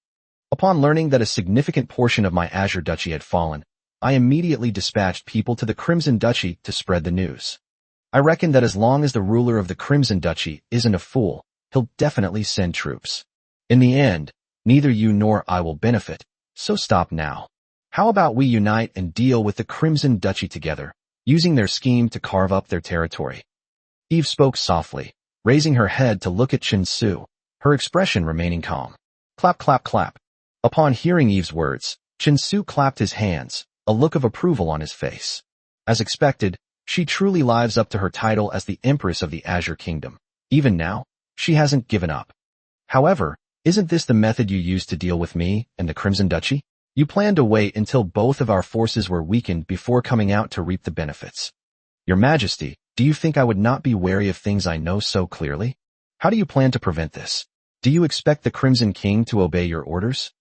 Upon learning that a significant portion of my Azure Duchy had fallen, I immediately dispatched people to the Crimson Duchy to spread the news. I reckon that as long as the ruler of the Crimson Duchy isn't a fool, he'll definitely send troops. In the end, neither you nor I will benefit, so stop now. How about we unite and deal with the Crimson Duchy together, using their scheme to carve up their territory? Eve spoke softly, raising her head to look at Chen Su, her expression remaining calm. Clap, clap, clap. Upon hearing Eve's words, Chen Su clapped his hands, a look of approval on his face. As expected, she truly lives up to her title as the Empress of the Azure Kingdom. Even now, she hasn't given up. However, isn't this the method you used to deal with me and the Crimson Duchy? You planned to wait until both of our forces were weakened before coming out to reap the benefits. Your Majesty, do you think I would not be wary of things I know so clearly? How do you plan to prevent this? Do you expect the Crimson King to obey your orders?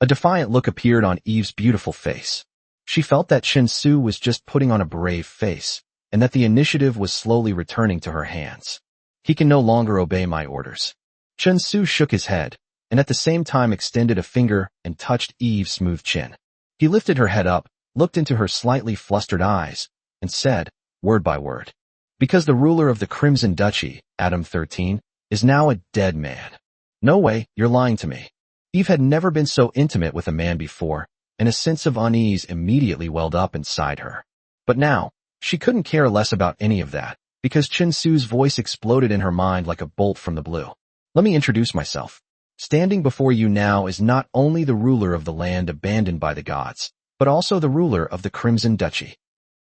A defiant look appeared on Eve's beautiful face. She felt that Chen Su was just putting on a brave face, and that the initiative was slowly returning to her hands. He can no longer obey my orders. Chen Su shook his head, and at the same time extended a finger and touched Eve's smooth chin. He lifted her head up, looked into her slightly flustered eyes, and said, word by word, because the ruler of the Crimson Duchy, Adam 13, is now a dead man. No way, you're lying to me. Eve had never been so intimate with a man before, and a sense of unease immediately welled up inside her. But now, she couldn't care less about any of that, because Chen Su's voice exploded in her mind like a bolt from the blue. Let me introduce myself. Standing before you now is not only the ruler of the land abandoned by the gods, but also the ruler of the Crimson Duchy.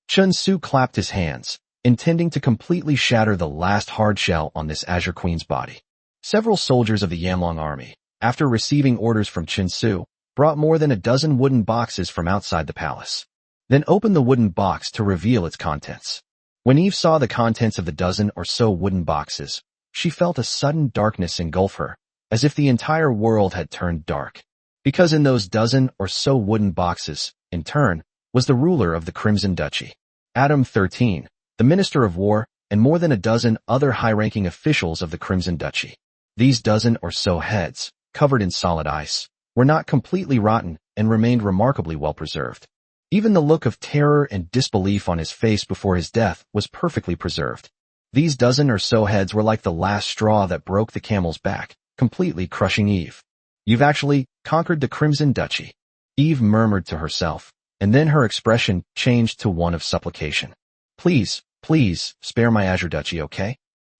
Chen Su clapped his hands, intending to completely shatter the last hard shell on this Azure Queen's body. Several soldiers of the Yamlong army, after receiving orders from Chen Su, brought more than a dozen wooden boxes from outside the palace. Then opened the wooden box to reveal its contents. When Eve saw the contents of the dozen or so wooden boxes, she felt a sudden darkness engulf her, as if the entire world had turned dark. Because in those dozen or so wooden boxes, in turn, was the ruler of the Crimson Duchy, Adam 13, the Minister of War, and more than a dozen other high-ranking officials of the Crimson Duchy. These dozen or so heads, covered in solid ice, were not completely rotten and remained remarkably well preserved. Even the look of terror and disbelief on his face before his death was perfectly preserved. These dozen or so heads were like the last straw that broke the camel's back, completely crushing Eve. You've actually conquered the Crimson Duchy, Eve murmured to herself, and then her expression changed to one of supplication. Please, please, spare my Azure Duchy, okay?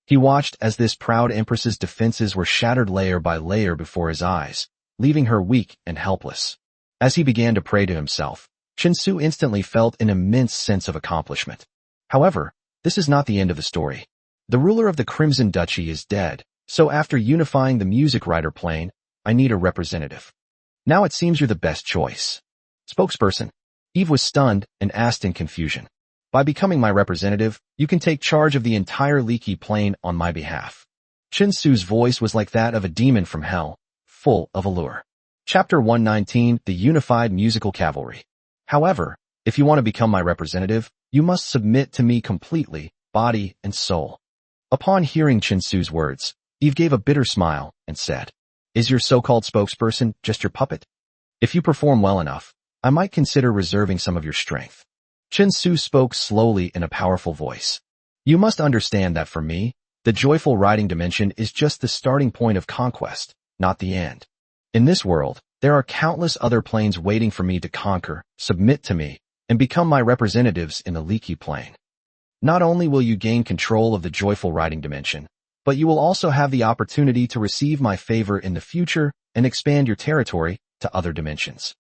He watched as this proud empress's defenses were shattered layer by layer before his eyes, leaving her weak and helpless. As he began to pray to himself, Chen Su instantly felt an immense sense of accomplishment. However, this is not the end of the story. The ruler of the Crimson Duchy is dead, so after unifying the music writer plane, I need a representative. Now it seems you're the best choice. Spokesperson. Eve was stunned and asked in confusion. By becoming my representative, you can take charge of the entire leaky plane on my behalf. Chen Su's voice was like that of a demon from hell, full of allure. Chapter 119, The Unified Musical Cavalry. However, if you want to become my representative, you must submit to me completely, body and soul. Upon hearing Chen Su's words, Eve gave a bitter smile and said, Is your so-called spokesperson just your puppet? If you perform well enough, I might consider reserving some of your strength. Chen Su spoke slowly in a powerful voice. You must understand that for me, the joyful riding dimension is just the starting point of conquest, not the end. In this world, there are countless other planes waiting for me to conquer, submit to me, and become my representatives in the leaky plane. Not only will you gain control of the joyful riding dimension, but you will also have the opportunity to receive my favor in the future and expand your territory to other dimensions.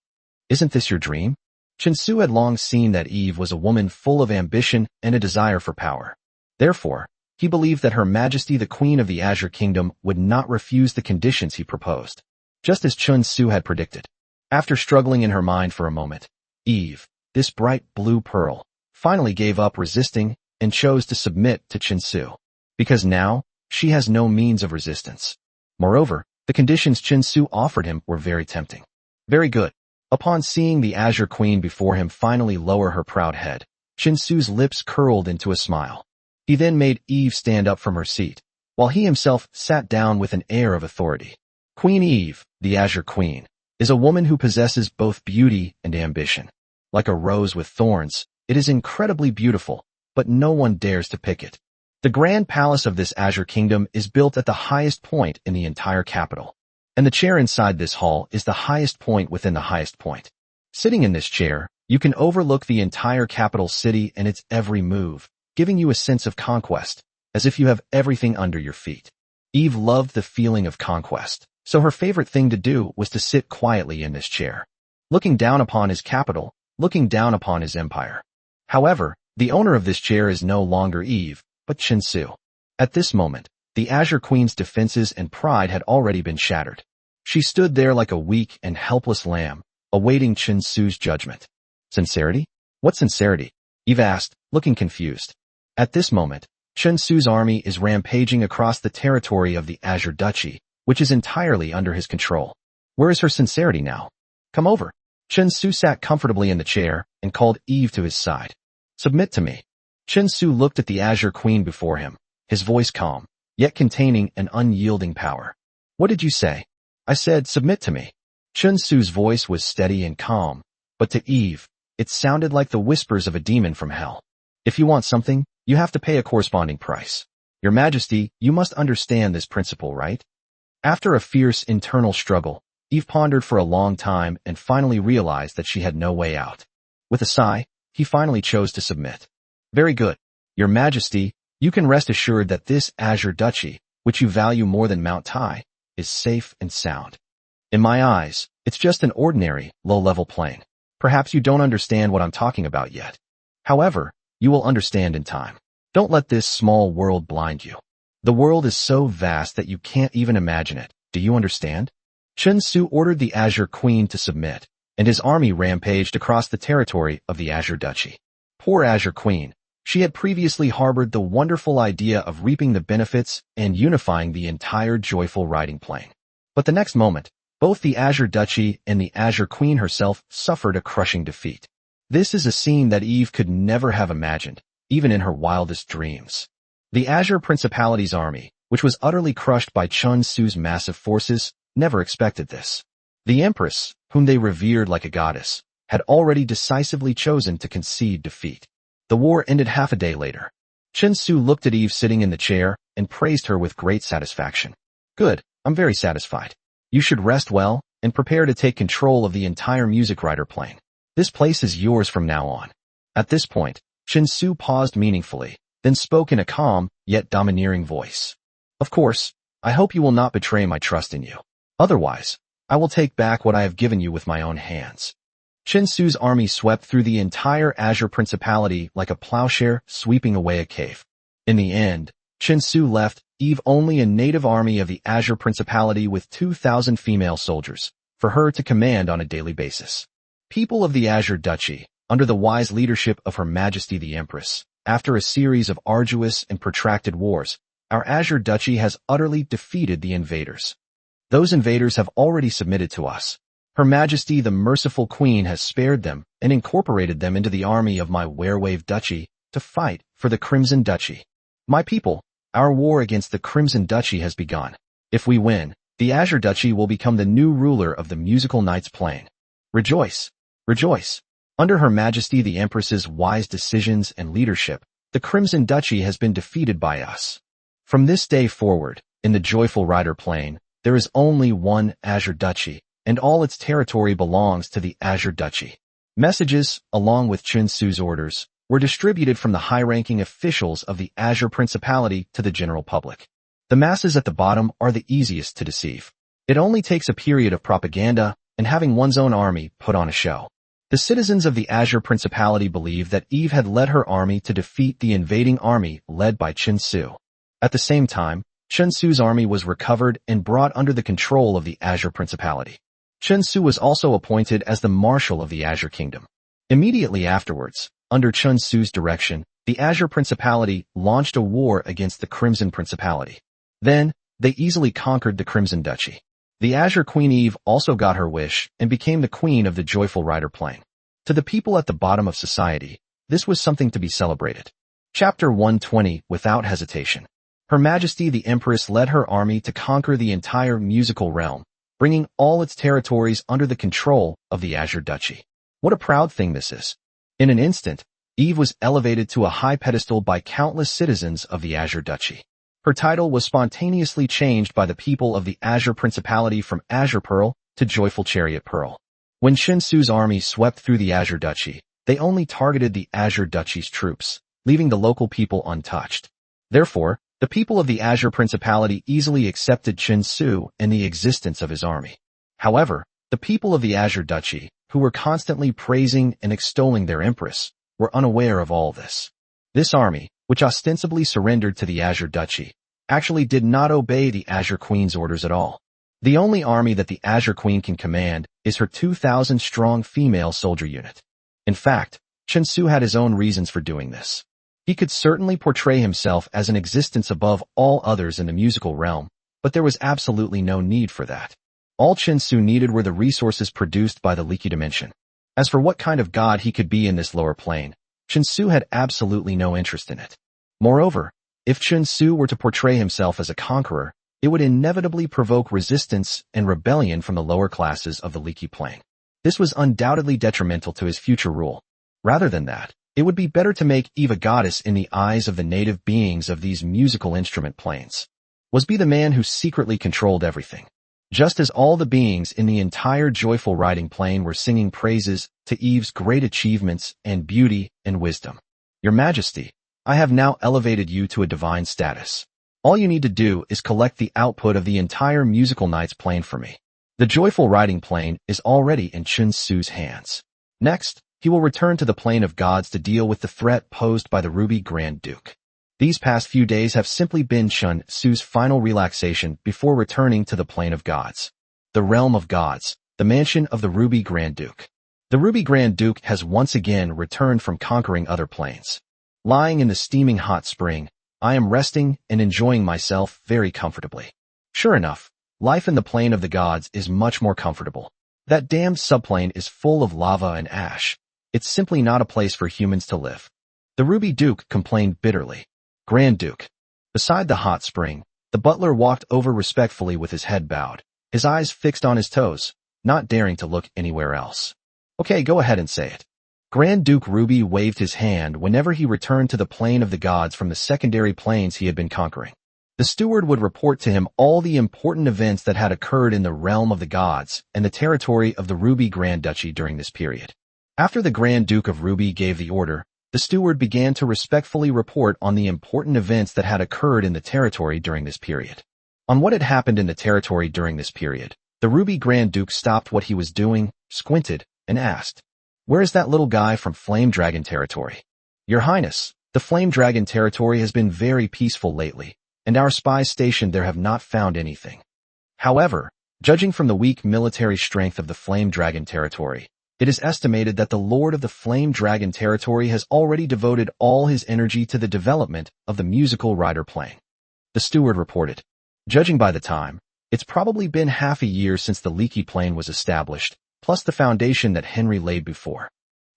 Isn't this your dream? Chen Su had long seen that Eve was a woman full of ambition and a desire for power. Therefore, he believed that Her Majesty the Queen of the Azure Kingdom would not refuse the conditions he proposed, just as Chen Su had predicted. After struggling in her mind for a moment, Eve, this bright blue pearl, finally gave up resisting and chose to submit to Chen Su. Because now, she has no means of resistance. Moreover, the conditions Chen Su offered him were very tempting. Very good. Upon seeing the Azure Queen before him finally lower her proud head, Chen Su's lips curled into a smile. He then made Eve stand up from her seat, while he himself sat down with an air of authority. Queen Eve, the Azure Queen, is a woman who possesses both beauty and ambition. Like a rose with thorns, it is incredibly beautiful, but no one dares to pick it. The grand palace of this Azure Kingdom is built at the highest point in the entire capital, and the chair inside this hall is the highest point within the highest point. Sitting in this chair, you can overlook the entire capital city and its every move, giving you a sense of conquest, as if you have everything under your feet. Eve loved the feeling of conquest, so her favorite thing to do was to sit quietly in this chair, looking down upon his capital, looking down upon his empire. However, the owner of this chair is no longer Eve, but Chen Su. At this moment, the Azure Queen's defenses and pride had already been shattered. She stood there like a weak and helpless lamb, awaiting Chen Su's judgment. Sincerity? What sincerity? Eve asked, looking confused. At this moment, Chen Su's army is rampaging across the territory of the Azure Duchy, which is entirely under his control. Where is her sincerity now? Come over. Chen Su sat comfortably in the chair and called Eve to his side. Submit to me. Chen Su looked at the Azure Queen before him, his voice calm, yet containing an unyielding power. What did you say? I said, submit to me. Chen Su's voice was steady and calm, but to Eve, it sounded like the whispers of a demon from hell. If you want something, you have to pay a corresponding price. Your Majesty, you must understand this principle, right? After a fierce internal struggle, Eve pondered for a long time and finally realized that she had no way out. With a sigh, he finally chose to submit. Very good. Your Majesty, you can rest assured that this Azure Duchy, which you value more than Mount Tai, is safe and sound. In my eyes, it's just an ordinary, low-level plane. Perhaps you don't understand what I'm talking about yet. However, you will understand in time. Don't let this small world blind you. The world is so vast that you can't even imagine it. Do you understand? Chen Su ordered the Azure Queen to submit, and his army rampaged across the territory of the Azure Duchy. Poor Azure Queen. She had previously harbored the wonderful idea of reaping the benefits and unifying the entire joyful riding plane. But the next moment, both the Azure Duchy and the Azure Queen herself suffered a crushing defeat. This is a scene that Eve could never have imagined, even in her wildest dreams. The Azure Principality's army, which was utterly crushed by Chen Su's massive forces, never expected this. The Empress, whom they revered like a goddess, had already decisively chosen to concede defeat. The war ended half a day later. Chen Su looked at Eve sitting in the chair and praised her with great satisfaction. Good, I'm very satisfied. You should rest well and prepare to take control of the entire music rider plane. This place is yours from now on. At this point, Chen Su paused meaningfully, then spoke in a calm, yet domineering voice. Of course, I hope you will not betray my trust in you. Otherwise, I will take back what I have given you with my own hands. Chen Su's army swept through the entire Azure Principality like a plowshare sweeping away a cave. In the end, Chen Su left Eve only a native army of the Azure Principality with 2,000 female soldiers, for her to command on a daily basis. People of the Azure Duchy, under the wise leadership of Her Majesty the Empress, after a series of arduous and protracted wars, our Azure Duchy has utterly defeated the invaders. Those invaders have already submitted to us. Her Majesty the Merciful Queen has spared them and incorporated them into the army of my Werewave Duchy to fight for the Crimson Duchy. My people, our war against the Crimson Duchy has begun. If we win, the Azure Duchy will become the new ruler of the Musical Knights Plain. Rejoice! Rejoice! Under Her Majesty the Empress's wise decisions and leadership, the Crimson Duchy has been defeated by us. From this day forward, in the Joyful Rider Plain, there is only one Azure Duchy, and all its territory belongs to the Azure Duchy. Messages, along with Chen Su's orders, were distributed from the high-ranking officials of the Azure Principality to the general public. The masses at the bottom are the easiest to deceive. It only takes a period of propaganda and having one's own army put on a show. The citizens of the Azure Principality believed that Eve had led her army to defeat the invading army led by Chen Su. At the same time, Chen Su's army was recovered and brought under the control of the Azure Principality. Chen Su was also appointed as the Marshal of the Azure Kingdom. Immediately afterwards, under Chen Su's direction, the Azure Principality launched a war against the Crimson Principality. Then, they easily conquered the Crimson Duchy. The Azure Queen Eve also got her wish and became the queen of the Joyful Rider Plain. To the people at the bottom of society, this was something to be celebrated. Chapter 120, Without hesitation. Her Majesty the Empress led her army to conquer the entire musical realm, bringing all its territories under the control of the Azure Duchy. What a proud thing this is. In an instant, Eve was elevated to a high pedestal by countless citizens of the Azure Duchy. Her title was spontaneously changed by the people of the Azure Principality from Azure Pearl to Joyful Chariot Pearl. When Chen Su's army swept through the Azure Duchy, they only targeted the Azure Duchy's troops, leaving the local people untouched. Therefore, the people of the Azure Principality easily accepted Chen Su and the existence of his army. However, the people of the Azure Duchy, who were constantly praising and extolling their empress, were unaware of all this. This army, which ostensibly surrendered to the Azure Duchy, actually did not obey the Azure Queen's orders at all. The only army that the Azure Queen can command is her 2,000-strong female soldier unit. In fact, Chen Su had his own reasons for doing this. He could certainly portray himself as an existence above all others in the musical realm, but there was absolutely no need for that. All Chen Su needed were the resources produced by the leaky dimension. As for what kind of god he could be in this lower plane, Chen Su had absolutely no interest in it. Moreover, if Chen Su were to portray himself as a conqueror, it would inevitably provoke resistance and rebellion from the lower classes of the leaky plane. This was undoubtedly detrimental to his future rule. Rather than that, it would be better to make Eve a goddess in the eyes of the native beings of these musical instrument planes. Was be the man who secretly controlled everything. Just as all the beings in the entire joyful riding plane were singing praises to Eve's great achievements and beauty and wisdom. Your Majesty, I have now elevated you to a divine status. All you need to do is collect the output of the entire musical night's plane for me. The joyful riding plane is already in Chen Su's hands. Next, he will return to the plane of gods to deal with the threat posed by the Ruby Grand Duke. These past few days have simply been Chen Su's final relaxation before returning to the plane of gods. The realm of gods, the mansion of the Ruby Grand Duke. The Ruby Grand Duke has once again returned from conquering other planes. Lying in the steaming hot spring, I am resting and enjoying myself very comfortably. Sure enough, life in the plane of the gods is much more comfortable. That damned subplane is full of lava and ash. It's simply not a place for humans to live. The Ruby Duke complained bitterly. Grand Duke. Beside the hot spring, the butler walked over respectfully with his head bowed, his eyes fixed on his toes, not daring to look anywhere else. Okay, go ahead and say it. Grand Duke Ruby waved his hand whenever he returned to the plane of the gods from the secondary planes he had been conquering. The steward would report to him all the important events that had occurred in the realm of the gods and the territory of the Ruby Grand Duchy during this period. After the Grand Duke of Ruby gave the order, the steward began to respectfully report on the important events that had occurred in the territory during this period. On what had happened in the territory during this period, the Ruby Grand Duke stopped what he was doing, squinted, and asked, "Where is that little guy from Flame Dragon territory?" "Your Highness, the Flame Dragon territory has been very peaceful lately, and our spies stationed there have not found anything. However, judging from the weak military strength of the Flame Dragon territory, it is estimated that the Lord of the Flame Dragon territory has already devoted all his energy to the development of the musical rider plane." The steward reported. Judging by the time, it's probably been half a year since the leaky plane was established, plus the foundation that Henry laid before.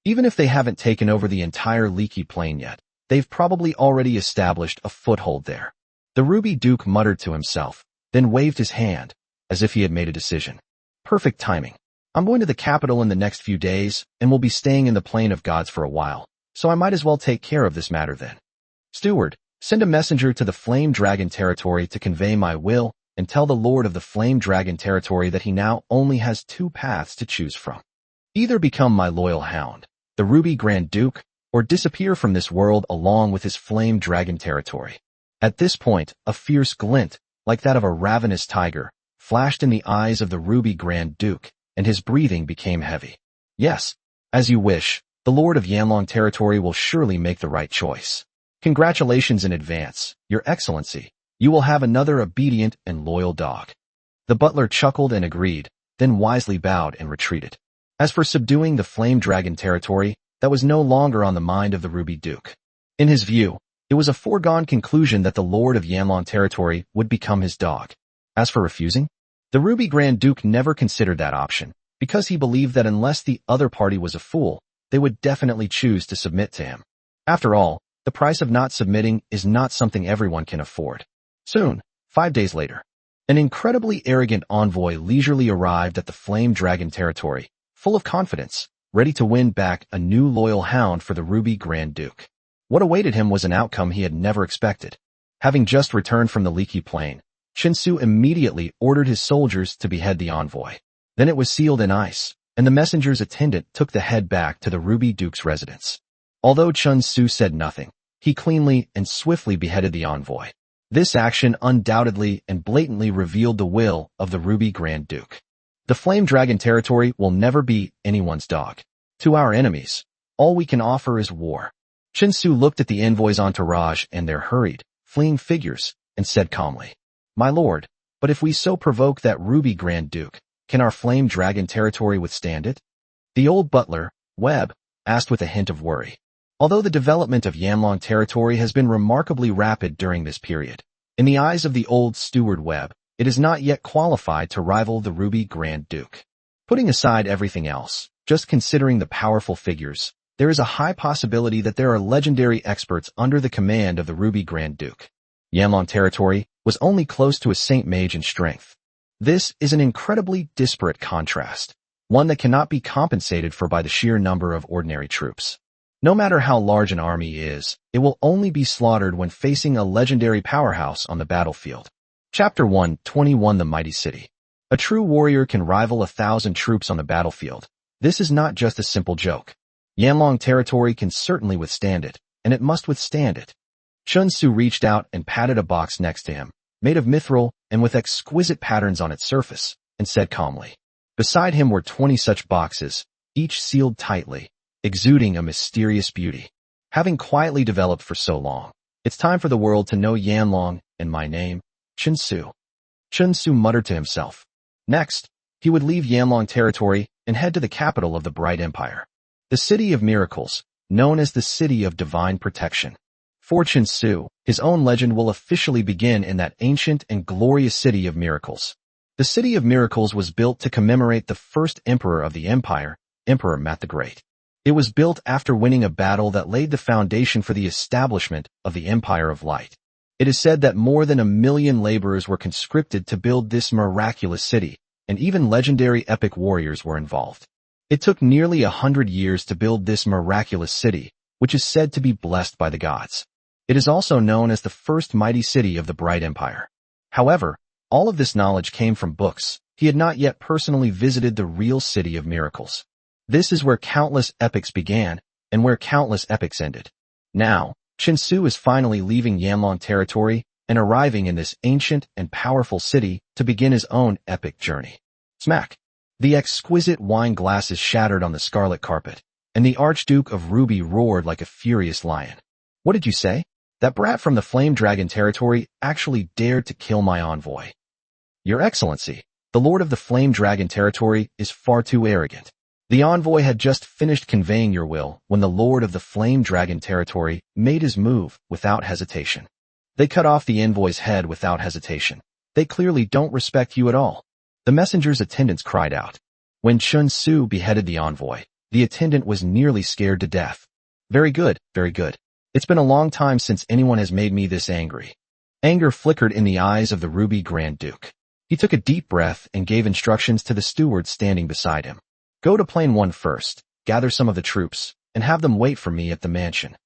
Even if they haven't taken over the entire leaky plane yet, they've probably already established a foothold there. The Ruby Duke muttered to himself, then waved his hand, as if he had made a decision. Perfect timing. I'm going to the capital in the next few days, and will be staying in the plane of gods for a while, so I might as well take care of this matter then. Steward, send a messenger to the Flame Dragon territory to convey my will, and tell the Lord of the Flame Dragon territory that he now only has two paths to choose from. Either become my loyal hound, the Ruby Grand Duke, or disappear from this world along with his Flame Dragon territory. At this point, a fierce glint, like that of a ravenous tiger, flashed in the eyes of the Ruby Grand Duke, and his breathing became heavy. Yes, as you wish, the Lord of Yanlong territory will surely make the right choice. Congratulations in advance, Your Excellency. You will have another obedient and loyal dog. The butler chuckled and agreed, then wisely bowed and retreated. As for subduing the Flame Dragon territory, that was no longer on the mind of the Ruby Duke. In his view, it was a foregone conclusion that the Lord of Yanlong territory would become his dog. As for refusing, the Ruby Grand Duke never considered that option, because he believed that unless the other party was a fool, they would definitely choose to submit to him. After all, the price of not submitting is not something everyone can afford. Soon, 5 days later, an incredibly arrogant envoy leisurely arrived at the Flame Dragon territory, full of confidence, ready to win back a new loyal hound for the Ruby Grand Duke. What awaited him was an outcome he had never expected. Having just returned from the leaky plane, Chen Su immediately ordered his soldiers to behead the envoy. Then it was sealed in ice, and the messenger's attendant took the head back to the Ruby Duke's residence. Although Chen Su said nothing, he cleanly and swiftly beheaded the envoy. This action undoubtedly and blatantly revealed the will of the Ruby Grand Duke. The Flame Dragon territory will never be anyone's dog. To our enemies, all we can offer is war. Chen Su looked at the envoy's entourage and their hurried, fleeing figures, and said calmly, "My lord, But if we so provoke that ruby Grand Duke, can our flame dragon territory withstand it? The old butler, Webb, asked with a hint of worry. Although the development of Yamlong territory has been remarkably rapid during this period, in the eyes of the old steward Webb, it is not yet qualified to rival the ruby Grand Duke. Putting aside everything else, just considering the powerful figures, there is a high possibility that there are legendary experts under the command of the ruby Grand Duke. Yamlong territory was only close to a Saint Mage in strength. This is an incredibly disparate contrast, one that cannot be compensated for by the sheer number of ordinary troops. No matter how large an army is, it will only be slaughtered when facing a legendary powerhouse on the battlefield. Chapter 121 The Mighty City. A true warrior can rival 1,000 troops on the battlefield. This is not just a simple joke. Yamlong territory can certainly withstand it, and it must withstand it. Chun Su reached out and patted a box next to him, made of mithril and with exquisite patterns on its surface, and said calmly. Beside him were 20 such boxes, each sealed tightly, exuding a mysterious beauty. Having quietly developed for so long, it's time for the world to know Yamlong and my name, Chun Su. Chun Su muttered to himself. Next, he would leave Yamlong territory and head to the capital of the Bright Empire, the City of Miracles, known as the City of Divine Protection. For Chun Su, his own legend will officially begin in that ancient and glorious City of Miracles. The City of Miracles was built to commemorate the first emperor of the empire, Emperor Matt the Great. It was built after winning a battle that laid the foundation for the establishment of the Empire of Light. It is said that more than 1 million laborers were conscripted to build this miraculous city, and even legendary epic warriors were involved. It took nearly 100 years to build this miraculous city, which is said to be blessed by the gods. It is also known as the first mighty city of the Bright Empire. However, all of this knowledge came from books. He had not yet personally visited the real City of Miracles. This is where countless epics began, and where countless epics ended. Now, Chun Su is finally leaving Yamlong territory and arriving in this ancient and powerful city to begin his own epic journey. Smack! The exquisite wine glasses shattered on the scarlet carpet, and the Archduke of Ruby roared like a furious lion. What did you say? That brat from the Flame Dragon territory actually dared to kill my envoy. Your Excellency, the Lord of the Flame Dragon territory is far too arrogant. The envoy had just finished conveying your will when the Lord of the Flame Dragon territory made his move without hesitation. They cut off the envoy's head without hesitation. They clearly don't respect you at all. The messenger's attendants cried out. When Chun Su beheaded the envoy, the attendant was nearly scared to death. Very good, very good. It's been a long time since anyone has made me this angry. Anger flickered in the eyes of the Ruby Grand Duke. He took a deep breath and gave instructions to the steward standing beside him. Go to Plane 1 first, gather some of the troops, and have them wait for me at the mansion.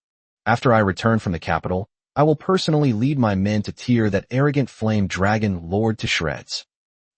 After I return from the capital, I will personally lead my men to tear that arrogant flame dragon lord to shreds.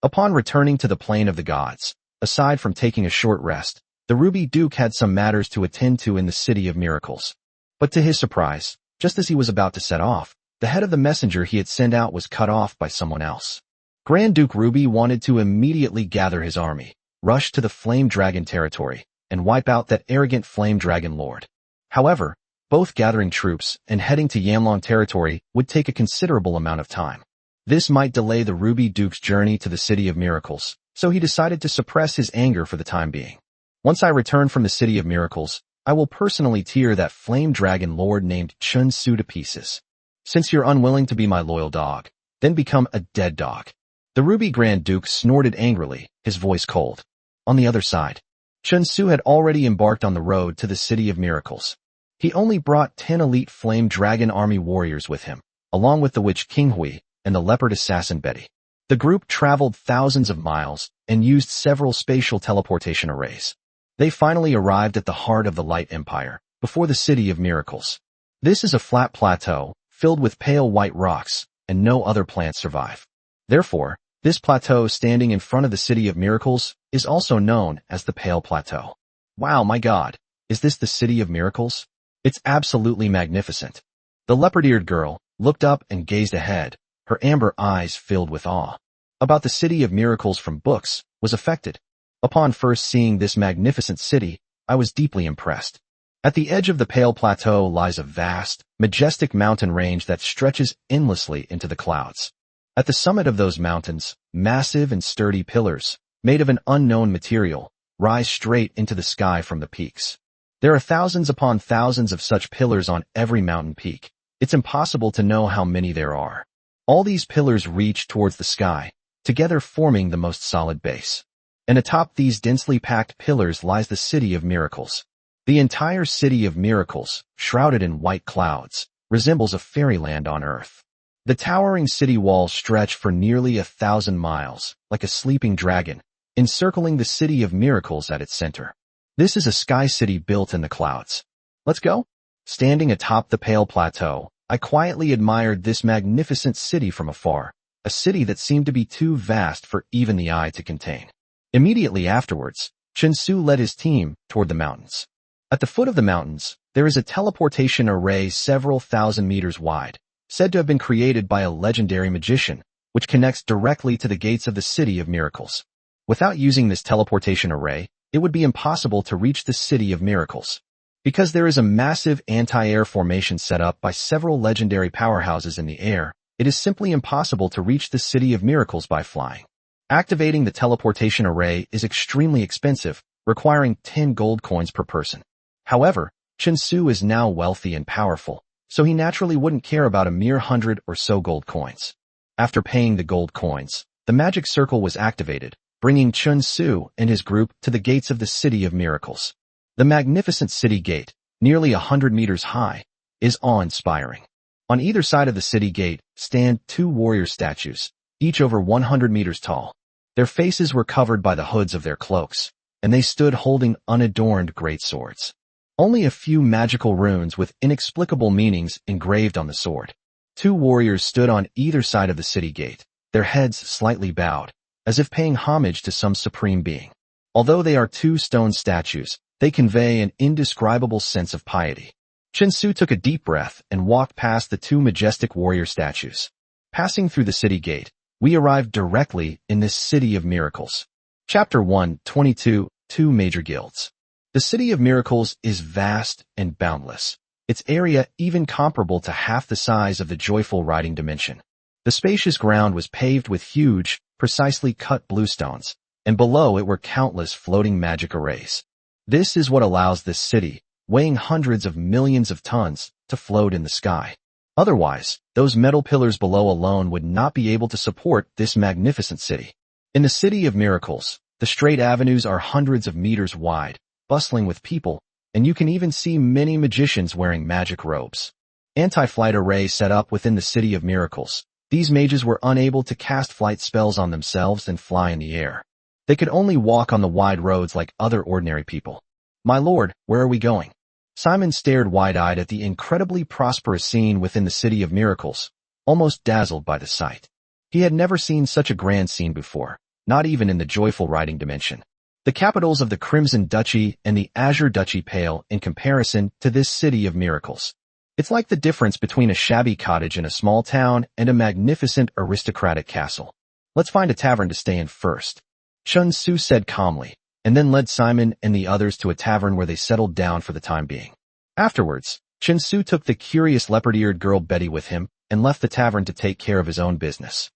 Upon returning to the plane of the gods, aside from taking a short rest, the Ruby Duke had some matters to attend to in the City of Miracles. But to his surprise, just as he was about to set off, the head of the messenger he had sent out was cut off by someone else. Grand Duke Ruby wanted to immediately gather his army, rush to the Flame Dragon territory, and wipe out that arrogant Flame Dragon Lord. However, both gathering troops and heading to Yamlong territory would take a considerable amount of time. This might delay the Ruby Duke's journey to the City of Miracles, so he decided to suppress his anger for the time being. Once I return from the City of Miracles, I will personally tear that Flame Dragon Lord named Chun Su to pieces. Since you're unwilling to be my loyal dog, then become a dead dog. The Ruby Grand Duke snorted angrily, his voice cold. On the other side, Chun Su had already embarked on the road to the City of Miracles. He only brought 10 elite Flame Dragon Army warriors with him, along with the witch King Hui and the leopard assassin Betty. The group traveled thousands of miles and used several spatial teleportation arrays. They finally arrived at the heart of the Light Empire, before the City of Miracles. This is a flat plateau, filled with pale white rocks, and no other plants survive. Therefore, this plateau standing in front of the City of Miracles is also known as the Pale Plateau. Wow, my God, is this the City of Miracles? It's absolutely magnificent. The leopard-eared girl looked up and gazed ahead, her amber eyes filled with awe. About the City of Miracles from books was affected. Upon first seeing this magnificent city, I was deeply impressed. At the edge of the Pale Plateau lies a vast, majestic mountain range that stretches endlessly into the clouds. At the summit of those mountains, massive and sturdy pillars, made of an unknown material, rise straight into the sky from the peaks. There are thousands upon thousands of such pillars on every mountain peak. It's impossible to know how many there are. All these pillars reach towards the sky, together forming the most solid base. And atop these densely packed pillars lies the City of Miracles. The entire City of Miracles, shrouded in white clouds, resembles a fairyland on earth. The towering city walls stretch for nearly 1,000 miles, like a sleeping dragon, encircling the City of Miracles at its center. This is a sky city built in the clouds. Let's go? Standing atop the Pale Plateau, I quietly admired this magnificent city from afar, a city that seemed to be too vast for even the eye to contain. Immediately afterwards, Chen Su led his team toward the mountains. At the foot of the mountains, there is a teleportation array several thousand meters wide, said to have been created by a legendary magician, which connects directly to the gates of the City of Miracles. Without using this teleportation array, it would be impossible to reach the City of Miracles. Because there is a massive anti-air formation set up by several legendary powerhouses in the air, it is simply impossible to reach the City of Miracles by flying. Activating the teleportation array is extremely expensive, requiring 10 gold coins per person. However, Chen Su is now wealthy and powerful, so he naturally wouldn't care about a mere 100 or so gold coins. After paying the gold coins, the magic circle was activated, bringing Chen Su and his group to the gates of the City of Miracles. The magnificent city gate, nearly 100 meters high, is awe-inspiring. On either side of the city gate stand 2 warrior statues, each over 100 meters tall. Their faces were covered by the hoods of their cloaks, and they stood holding unadorned great swords. Only a few magical runes with inexplicable meanings engraved on the sword. 2 warriors stood on either side of the city gate, their heads slightly bowed, as if paying homage to some supreme being. Although they are 2 stone statues, they convey an indescribable sense of piety. Chen Su took a deep breath and walked past the 2 majestic warrior statues. Passing through the city gate, we arrived directly in this City of Miracles. Chapter 1:22 2 Major Guilds. The City of Miracles is vast and boundless, its area even comparable to half the size of the joyful riding dimension. The spacious ground was paved with huge, precisely cut bluestones, and below it were countless floating magic arrays. This is what allows this city, weighing hundreds of millions of tons, to float in the sky. Otherwise, those metal pillars below alone would not be able to support this magnificent city. In the City of Miracles, the straight avenues are hundreds of meters wide, bustling with people, and you can even see many magicians wearing magic robes. Anti-flight array set up within the City of Miracles. These mages were unable to cast flight spells on themselves and fly in the air. They could only walk on the wide roads like other ordinary people. My lord, where are we going? Simon stared wide-eyed at the incredibly prosperous scene within the City of Miracles, almost dazzled by the sight. He had never seen such a grand scene before, not even in the joyful riding dimension. The capitals of the Crimson Duchy and the Azure Duchy pale in comparison to this City of Miracles. It's like the difference between a shabby cottage in a small town and a magnificent aristocratic castle. Let's find a tavern to stay in first, Chen Su said calmly, and then led Simon and the others to a tavern where they settled down for the time being. Afterwards, Chen Su took the curious leopard-eared girl Betty with him and left the tavern to take care of his own business.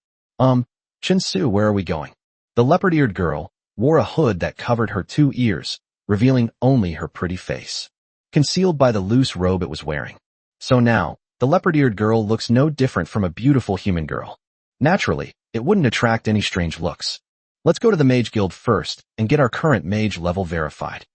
Chen Su, where are we going? The leopard-eared girl wore a hood that covered her 2 ears, revealing only her pretty face, concealed by the loose robe it was wearing. So now, the leopard-eared girl looks no different from a beautiful human girl. Naturally, it wouldn't attract any strange looks. Let's go to the Mage Guild first and get our current mage level verified.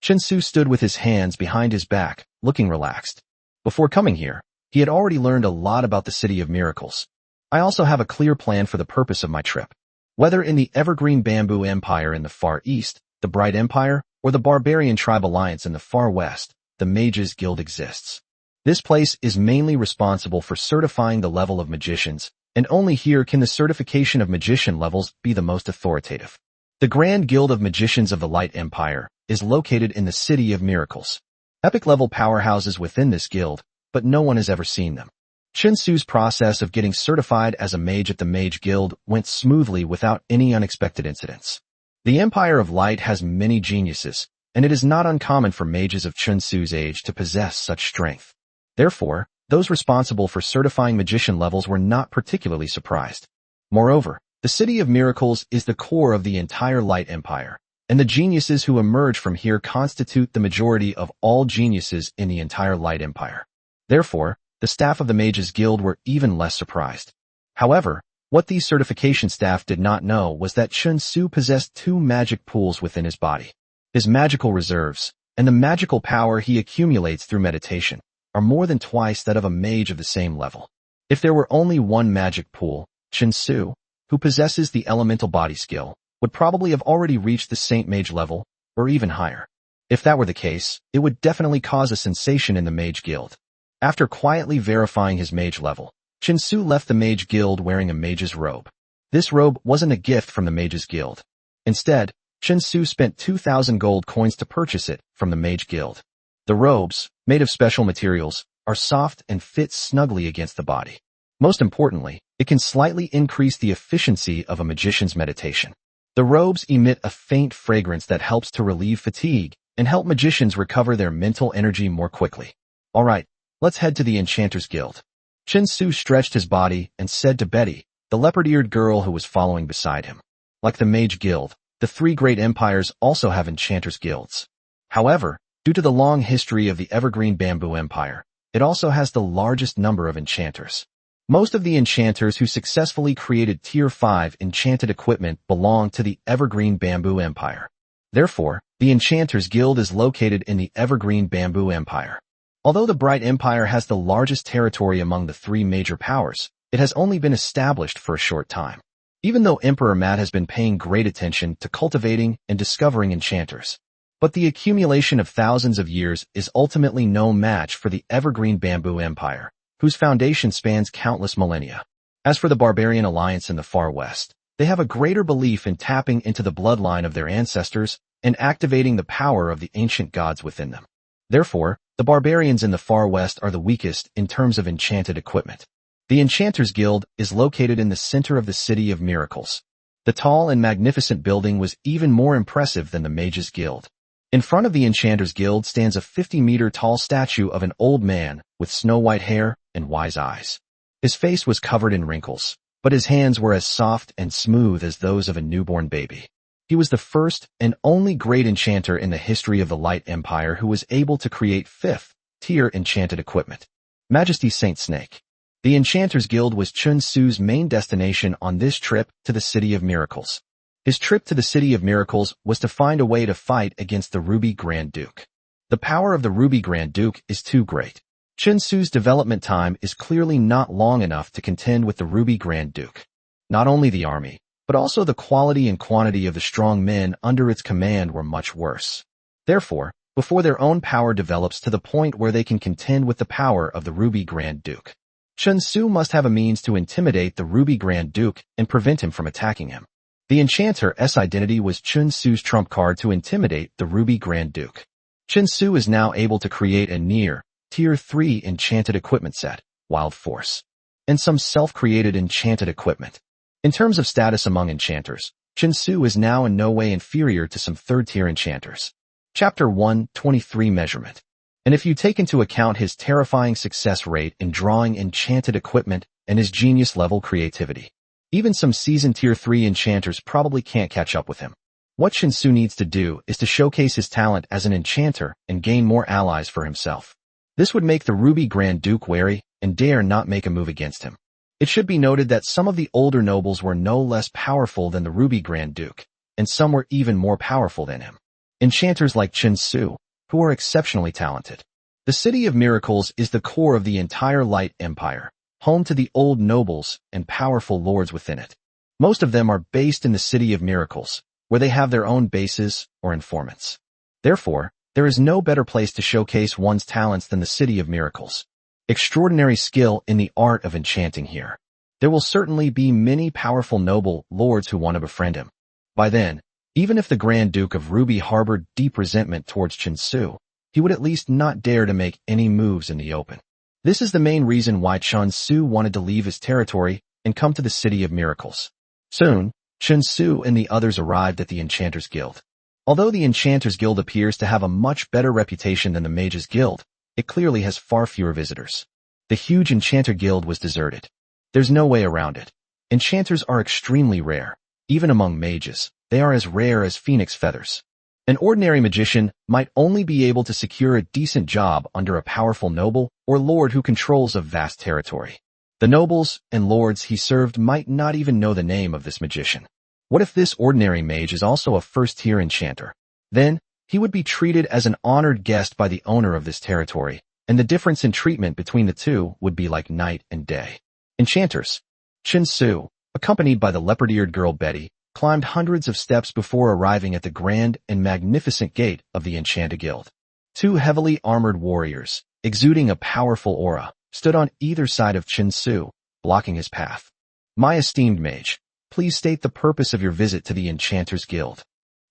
Chen Su stood with his hands behind his back, looking relaxed. Before coming here, he had already learned a lot about the City of Miracles. I also have a clear plan for the purpose of my trip. Whether in the Evergreen Bamboo Empire in the far east, the Bright Empire, or the Barbarian Tribe Alliance in the far west, the Mages Guild exists. This place is mainly responsible for certifying the level of magicians, and only here can the certification of magician levels be the most authoritative. The Grand Guild of Magicians of the Light Empire is located in the City of Miracles. Epic-level powerhouses within this guild, but no one has ever seen them. Chen Su's process of getting certified as a mage at the Mage Guild went smoothly without any unexpected incidents. The Empire of Light has many geniuses, and it is not uncommon for mages of Chen Su's age to possess such strength. Therefore, those responsible for certifying magician levels were not particularly surprised. Moreover, the City of Miracles is the core of the entire Light Empire, and the geniuses who emerge from here constitute the majority of all geniuses in the entire Light Empire. Therefore, the staff of the Mages Guild were even less surprised. However, what these certification staff did not know was that Chun Su possessed two magic pools within his body. His magical reserves, and the magical power he accumulates through meditation, are more than twice that of a mage of the same level. If there were only one magic pool, Chun Su, who possesses the elemental body skill, would probably have already reached the Saint Mage level, or even higher. If that were the case, it would definitely cause a sensation in the Mage Guild. After quietly verifying his mage level, Chun Su left the Mage Guild wearing a mage's robe. This robe wasn't a gift from the Mages Guild. Instead, Chun Su spent 2,000 gold coins to purchase it from the Mage Guild. The robes, made of special materials, are soft and fit snugly against the body. Most importantly, it can slightly increase the efficiency of a magician's meditation. The robes emit a faint fragrance that helps to relieve fatigue and help magicians recover their mental energy more quickly. Alright, let's head to the Enchanter's Guild. Chun Su stretched his body and said to Betty, the leopard-eared girl who was following beside him. Like the Mage Guild, the three great empires also have Enchanters' Guilds. However, due to the long history of the Evergreen Bamboo Empire, it also has the largest number of enchanters. Most of the enchanters who successfully created Tier 5 enchanted equipment belong to the Evergreen Bamboo Empire. Therefore, the Enchanters Guild is located in the Evergreen Bamboo Empire. Although the Bright Empire has the largest territory among the three major powers, it has only been established for a short time. Even though Emperor Matt has been paying great attention to cultivating and discovering enchanters. But the accumulation of thousands of years is ultimately no match for the Evergreen Bamboo Empire, whose foundation spans countless millennia. As for the Barbarian Alliance in the Far West, they have a greater belief in tapping into the bloodline of their ancestors and activating the power of the ancient gods within them. Therefore, the Barbarians in the Far West are the weakest in terms of enchanted equipment. The Enchanters Guild is located in the center of the City of Miracles. The tall and magnificent building was even more impressive than the Mages Guild. In front of the Enchanters Guild stands a 50-meter-tall statue of an old man with snow-white hair and wise eyes. His face was covered in wrinkles, but his hands were as soft and smooth as those of a newborn baby. He was the first and only great enchanter in the history of the Light Empire who was able to create 5th-tier enchanted equipment. Majesty Saint Snake. The Enchanters Guild was Chun Su's main destination on this trip to the City of Miracles. His trip to the City of Miracles was to find a way to fight against the Ruby Grand Duke. The power of the Ruby Grand Duke is too great. Chun Su's development time is clearly not long enough to contend with the Ruby Grand Duke. Not only the army, but also the quality and quantity of the strong men under its command were much worse. Therefore, before their own power develops to the point where they can contend with the power of the Ruby Grand Duke, Chun Su must have a means to intimidate the Ruby Grand Duke and prevent him from attacking him. The Enchanter's identity was Chun Su's trump card to intimidate the Ruby Grand Duke. Chun Su is now able to create a near Tier 3 enchanted equipment set, Wild Force, and some self-created enchanted equipment. In terms of status among enchanters, Chun Su is now in no way inferior to some third-tier enchanters. Chapter 1:23 Measurement. And if you take into account his terrifying success rate in drawing enchanted equipment and his genius-level creativity, even some seasoned Tier 3 enchanters probably can't catch up with him. What Chun Su needs to do is to showcase his talent as an enchanter and gain more allies for himself. This would make the Ruby Grand Duke wary and dare not make a move against him. It should be noted that some of the older nobles were no less powerful than the Ruby Grand Duke, and some were even more powerful than him. Enchanters like Chun Su, who are exceptionally talented. The City of Miracles is the core of the entire Light Empire, home to the old nobles and powerful lords within it. Most of them are based in the City of Miracles, where they have their own bases or informants. Therefore, there is no better place to showcase one's talents than the City of Miracles. Extraordinary skill in the art of enchanting here. There will certainly be many powerful noble lords who want to befriend him. By then, even if the Grand Duke of Ruby harbored deep resentment towards Chun Su, he would at least not dare to make any moves in the open. This is the main reason why Chun Su wanted to leave his territory and come to the City of Miracles. Soon, Chun Su and the others arrived at the Enchanters Guild. Although the Enchanters Guild appears to have a much better reputation than the Mages Guild, it clearly has far fewer visitors. The huge Enchanter Guild was deserted. There's no way around it. Enchanters are extremely rare. Even among mages, they are as rare as phoenix feathers. An ordinary magician might only be able to secure a decent job under a powerful noble or lord who controls a vast territory. The nobles and lords he served might not even know the name of this magician. What if this ordinary mage is also a first-tier enchanter? Then, he would be treated as an honored guest by the owner of this territory, and the difference in treatment between the two would be like night and day. Enchanters. Chen Su, accompanied by the leopard-eared girl Betty, climbed hundreds of steps before arriving at the grand and magnificent gate of the Enchanted Guild. Two heavily armored warriors, exuding a powerful aura, stood on either side of Chen Su, blocking his path. My esteemed mage, please state the purpose of your visit to the Enchanter's Guild.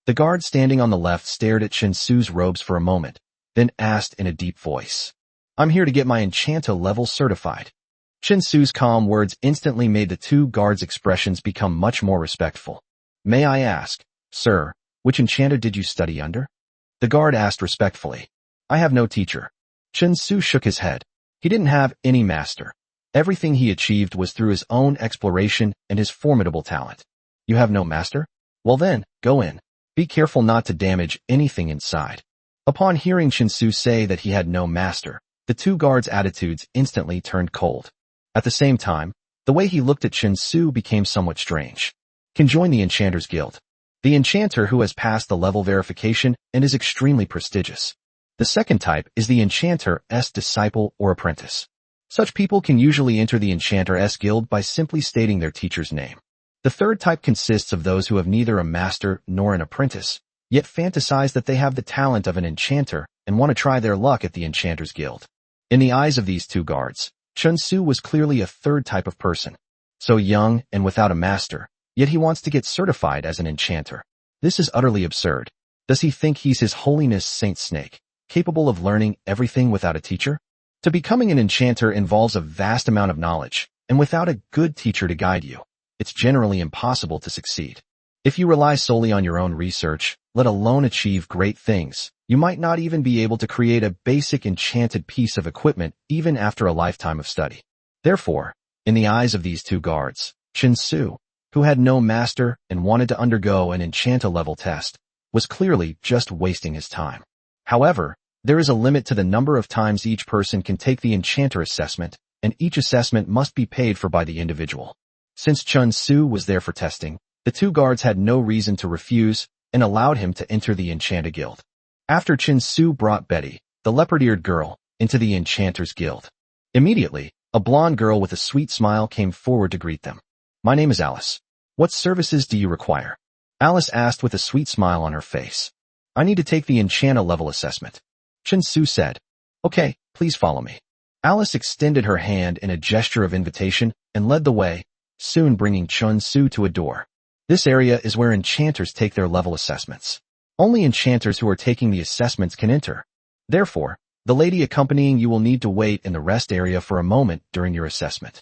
The guard standing on the left stared at Chen Su's robes for a moment, then asked in a deep voice. I'm here to get my Enchanter level certified. Chen Su's calm words instantly made the two guards' expressions become much more respectful. May I ask, sir, which enchanter did you study under? The guard asked respectfully. I have no teacher. Chen Su shook his head. He didn't have any master. Everything he achieved was through his own exploration and his formidable talent. You have no master? Well then, go in. Be careful not to damage anything inside. Upon hearing Chen Su say that he had no master, the two guards' attitudes instantly turned cold. At the same time, the way he looked at Chen Su became somewhat strange. Can join the Enchanter's Guild. The enchanter who has passed the level verification and is extremely prestigious. The second type is the Enchanter's disciple or apprentice. Such people can usually enter the Enchanter's Guild by simply stating their teacher's name. The third type consists of those who have neither a master nor an apprentice, yet fantasize that they have the talent of an enchanter and want to try their luck at the Enchanter's Guild. In the eyes of these two guards, Chen Su was clearly a third type of person. So young and without a master, yet he wants to get certified as an enchanter. This is utterly absurd. Does he think he's His Holiness Saint Snake, capable of learning everything without a teacher? To becoming an enchanter involves a vast amount of knowledge, and without a good teacher to guide you, it's generally impossible to succeed. If you rely solely on your own research, let alone achieve great things, you might not even be able to create a basic enchanted piece of equipment even after a lifetime of study. Therefore, in the eyes of these two guards, Chen Su, who had no master and wanted to undergo an Enchanta level test, was clearly just wasting his time. However, there is a limit to the number of times each person can take the Enchanter assessment, and each assessment must be paid for by the individual. Since Chen Su was there for testing, the two guards had no reason to refuse and allowed him to enter the Enchanted Guild. After Chen Su brought Betty, the leopard-eared girl, into the Enchanter's Guild. Immediately, a blonde girl with a sweet smile came forward to greet them. My name is Alice. What services do you require? Alice asked with a sweet smile on her face. I need to take the Enchanta level assessment. Chen Su said. Okay, please follow me. Alice extended her hand in a gesture of invitation and led the way, soon bringing Chen Su to a door. This area is where enchanters take their level assessments. Only enchanters who are taking the assessments can enter. Therefore, the lady accompanying you will need to wait in the rest area for a moment during your assessment.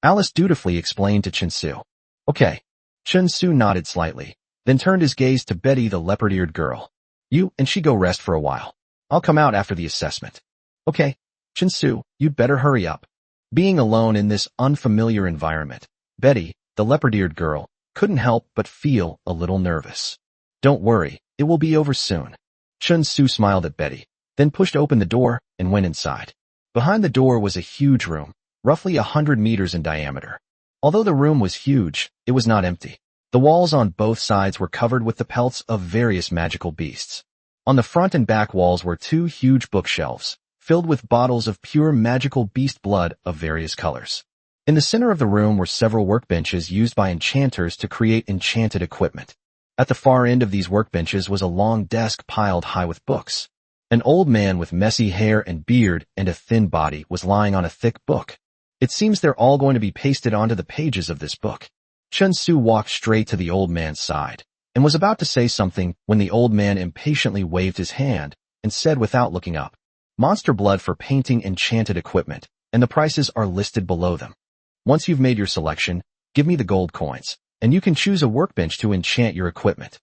Alice dutifully explained to Chen Su. Okay. Chen Su nodded slightly, then turned his gaze to Betty the leopard-eared girl. You and she go rest for a while. I'll come out after the assessment. Okay. Chen Su, you'd better hurry up. Being alone in this unfamiliar environment, Betty, the leopard-eared girl, couldn't help but feel a little nervous. Don't worry, it will be over soon. Chen Su smiled at Betty, then pushed open the door and went inside. Behind the door was a huge room, roughly 100 meters in diameter. Although the room was huge, it was not empty. The walls on both sides were covered with the pelts of various magical beasts. On the front and back walls were two huge bookshelves, filled with bottles of pure magical beast blood of various colors. In the center of the room were several workbenches used by enchanters to create enchanted equipment. At the far end of these workbenches was a long desk piled high with books. An old man with messy hair and beard and a thin body was lying on a thick book. It seems they're all going to be pasted onto the pages of this book. Chen Su walked straight to the old man's side and was about to say something when the old man impatiently waved his hand and said without looking up, Monster blood for painting enchanted equipment, and the prices are listed below them. Once you've made your selection, give me the gold coins, and you can choose a workbench to enchant your equipment.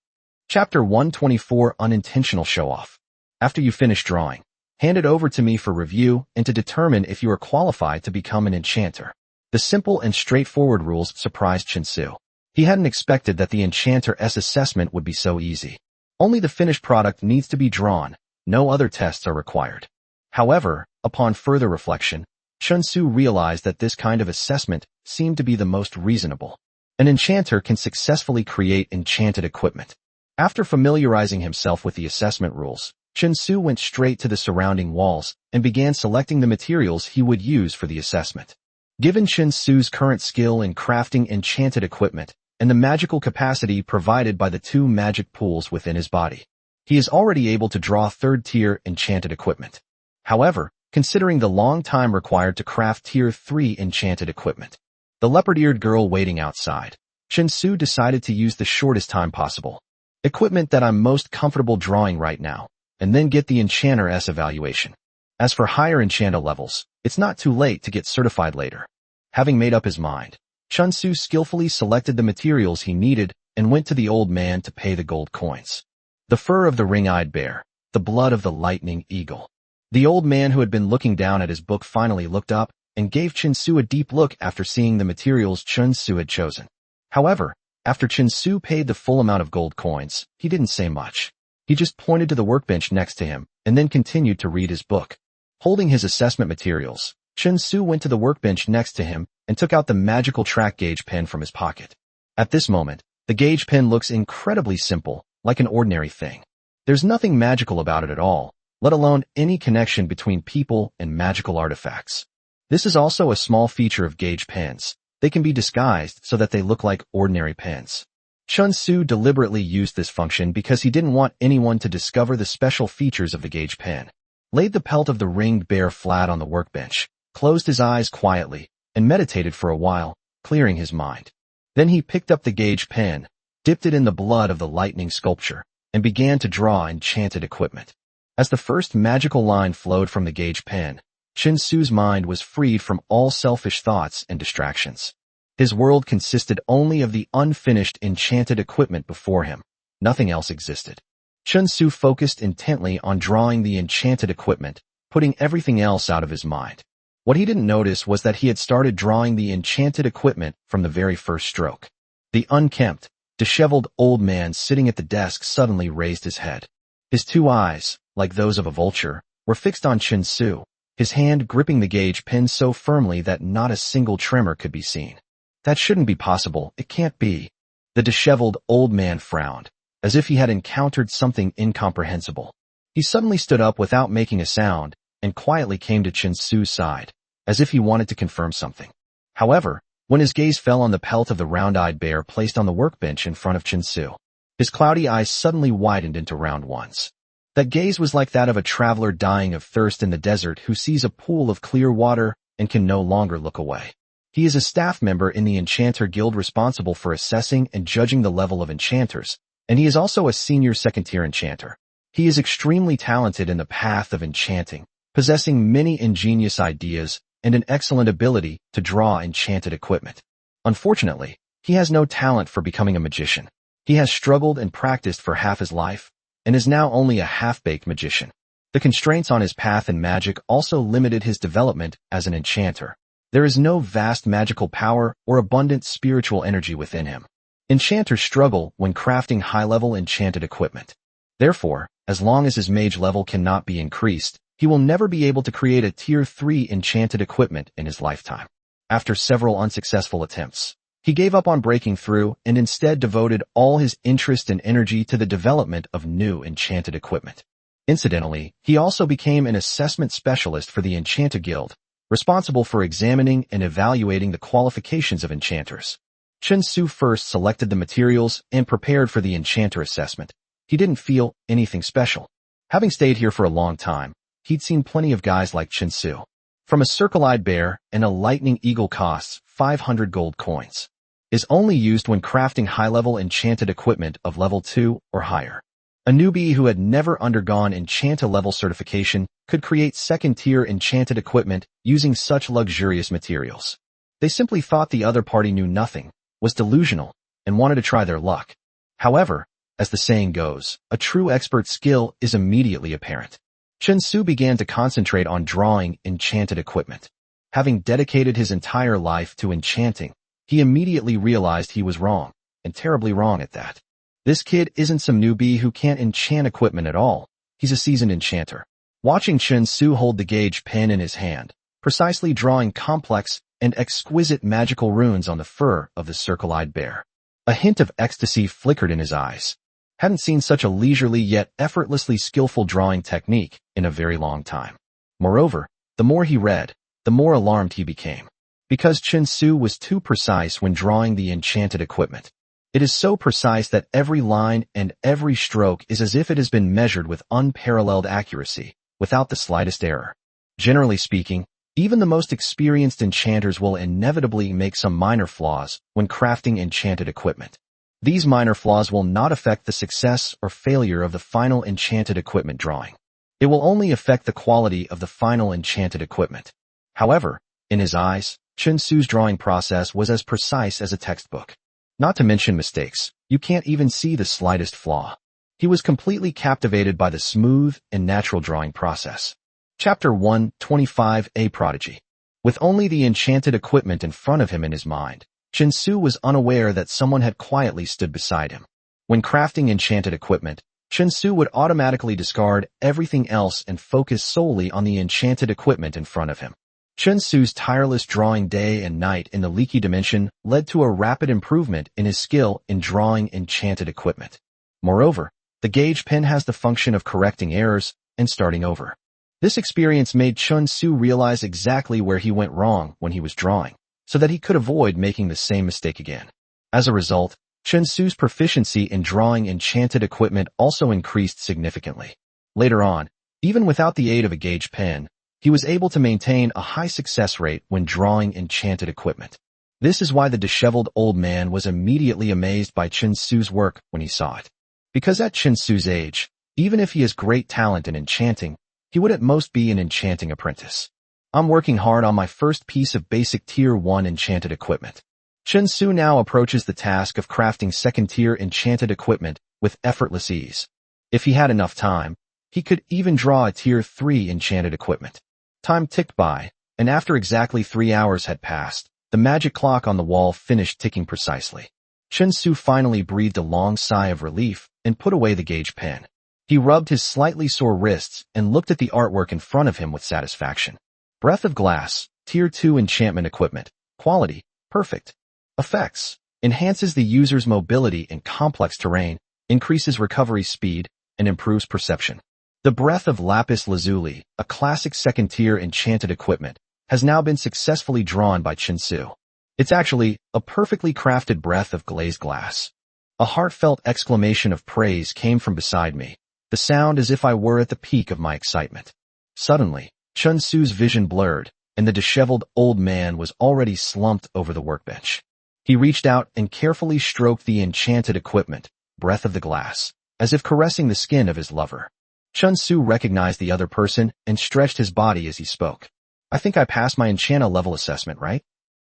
Chapter 124 Unintentional Show-Off. After you finish drawing, hand it over to me for review and to determine if you are qualified to become an enchanter. The simple and straightforward rules surprised Chen Su. He hadn't expected that the Enchanter's assessment would be so easy. Only the finished product needs to be drawn. No other tests are required. However, upon further reflection, Chen Su realized that this kind of assessment seemed to be the most reasonable. An enchanter can successfully create enchanted equipment. After familiarizing himself with the assessment rules, Chen Su went straight to the surrounding walls and began selecting the materials he would use for the assessment. Given Chen Su's current skill in crafting enchanted equipment and the magical capacity provided by the 2 magic pools within his body, he is already able to draw third-tier enchanted equipment. However, considering the long time required to craft Tier 3 enchanted equipment, the leopard-eared girl waiting outside, Chen Su decided to use the shortest time possible. Equipment that I'm most comfortable drawing right now, and then get the Enchanter's evaluation. As for higher enchanta levels, it's not too late to get certified later. Having made up his mind, Chen Su skillfully selected the materials he needed and went to the old man to pay the gold coins. The fur of the ring-eyed bear, the blood of the lightning eagle. The old man who had been looking down at his book finally looked up and gave Chen Su a deep look after seeing the materials Chen Su had chosen. However, after Chen Su paid the full amount of gold coins, he didn't say much. He just pointed to the workbench next to him and then continued to read his book. Holding his assessment materials, Chen Su went to the workbench next to him and took out the magical track gauge pen from his pocket. At this moment, the gauge pen looks incredibly simple, like an ordinary thing. There's nothing magical about it at all, let alone any connection between people and magical artifacts. This is also a small feature of gauge pens. They can be disguised so that they look like ordinary pens. Chen Su deliberately used this function because he didn't want anyone to discover the special features of the gauge pen. Laid the pelt of the ringed bear flat on the workbench, closed his eyes quietly, and meditated for a while, clearing his mind. Then he picked up the gauge pen, dipped it in the blood of the lightning sculpture, and began to draw enchanted equipment. As the first magical line flowed from the gauge pen, Chen Su's mind was freed from all selfish thoughts and distractions. His world consisted only of the unfinished enchanted equipment before him. Nothing else existed. Chen Su focused intently on drawing the enchanted equipment, putting everything else out of his mind. What he didn't notice was that he had started drawing the enchanted equipment from the very first stroke. The unkempt, disheveled old man sitting at the desk suddenly raised his head. His 2 eyes, like those of a vulture, were fixed on Chen Su, his hand gripping the gauge pen so firmly that not a single tremor could be seen. That shouldn't be possible, it can't be. The disheveled old man frowned, as if he had encountered something incomprehensible. He suddenly stood up without making a sound, and quietly came to Chen Su's side, as if he wanted to confirm something. However, when his gaze fell on the pelt of the round-eyed bear placed on the workbench in front of Chen Su, his cloudy eyes suddenly widened into round ones. That gaze was like that of a traveler dying of thirst in the desert who sees a pool of clear water and can no longer look away. He is a staff member in the Enchanter Guild responsible for assessing and judging the level of enchanters, and he is also a senior second-tier enchanter. He is extremely talented in the path of enchanting, possessing many ingenious ideas and an excellent ability to draw enchanted equipment. Unfortunately, he has no talent for becoming a magician. He has struggled and practiced for half his life, and is now only a half-baked magician. The constraints on his path in magic also limited his development as an enchanter. There is no vast magical power or abundant spiritual energy within him. Enchanters struggle when crafting high-level enchanted equipment. Therefore, as long as his mage level cannot be increased, he will never be able to create a Tier 3 enchanted equipment in his lifetime. After several unsuccessful attempts, he gave up on breaking through and instead devoted all his interest and energy to the development of new enchanted equipment. Incidentally, he also became an assessment specialist for the Enchanter Guild, responsible for examining and evaluating the qualifications of enchanters. Chen Su first selected the materials and prepared for the enchanter assessment. He didn't feel anything special. Having stayed here for a long time, he'd seen plenty of guys like Chen Su. From a circle-eyed bear and a lightning eagle costs 500 gold coins. Is only used when crafting high-level enchanted equipment of level 2 or higher. A newbie who had never undergone Enchanta level certification could create second-tier enchanted equipment using such luxurious materials. They simply thought the other party knew nothing, was delusional, and wanted to try their luck. However, as the saying goes, a true expert's skill is immediately apparent. Chen Su began to concentrate on drawing enchanted equipment. Having dedicated his entire life to enchanting, he immediately realized he was wrong, and terribly wrong at that. This kid isn't some newbie who can't enchant equipment at all. He's a seasoned enchanter. Watching Chen Su hold the gauge pen in his hand, precisely drawing complex and exquisite magical runes on the fur of the circle-eyed bear, a hint of ecstasy flickered in his eyes. Hadn't seen such a leisurely yet effortlessly skillful drawing technique in a very long time. Moreover, the more he read, the more alarmed he became. Because Chen Su was too precise when drawing the enchanted equipment. It is so precise that every line and every stroke is as if it has been measured with unparalleled accuracy, without the slightest error. Generally speaking, even the most experienced enchanters will inevitably make some minor flaws when crafting enchanted equipment. These minor flaws will not affect the success or failure of the final enchanted equipment drawing. It will only affect the quality of the final enchanted equipment. However, in his eyes, Chen Su's drawing process was as precise as a textbook. Not to mention mistakes, you can't even see the slightest flaw. He was completely captivated by the smooth and natural drawing process. Chapter 125, A Prodigy. With only the enchanted equipment in front of him in his mind, Chen Su was unaware that someone had quietly stood beside him. When crafting enchanted equipment, Chen Su would automatically discard everything else and focus solely on the enchanted equipment in front of him. Chen Su's tireless drawing day and night in the leaky dimension led to a rapid improvement in his skill in drawing enchanted equipment. Moreover, the gauge pen has the function of correcting errors and starting over. This experience made Chen Su realize exactly where he went wrong when he was drawing, so that he could avoid making the same mistake again. As a result, Chen Su's proficiency in drawing enchanted equipment also increased significantly. Later on, even without the aid of a gauge pen, he was able to maintain a high success rate when drawing enchanted equipment. This is why the disheveled old man was immediately amazed by Chen Su's work when he saw it. Because at Chen Su's age, even if he has great talent in enchanting, he would at most be an enchanting apprentice. I'm working hard on my first piece of basic Tier 1 enchanted equipment. Chen Su now approaches the task of crafting second-tier enchanted equipment with effortless ease. If he had enough time, he could even draw a Tier 3 enchanted equipment. Time ticked by, and after exactly 3 hours had passed, the magic clock on the wall finished ticking precisely. Chen Su finally breathed a long sigh of relief and put away the gauge pen. He rubbed his slightly sore wrists and looked at the artwork in front of him with satisfaction. Breath of Glass, Tier 2 enchantment equipment. Quality, perfect. Effects, enhances the user's mobility in complex terrain, increases recovery speed, and improves perception. The Breath of Lapis Lazuli, a classic second-tier enchanted equipment, has now been successfully drawn by Chen Su. It's actually a perfectly crafted breath of glazed glass. A heartfelt exclamation of praise came from beside me, the sound as if I were at the peak of my excitement. Suddenly, Chen Su's vision blurred, and the disheveled old man was already slumped over the workbench. He reached out and carefully stroked the enchanted equipment, Breath of the Glass, as if caressing the skin of his lover. Chen Su recognized the other person and stretched his body as he spoke. I think I passed my enchanta level assessment, right?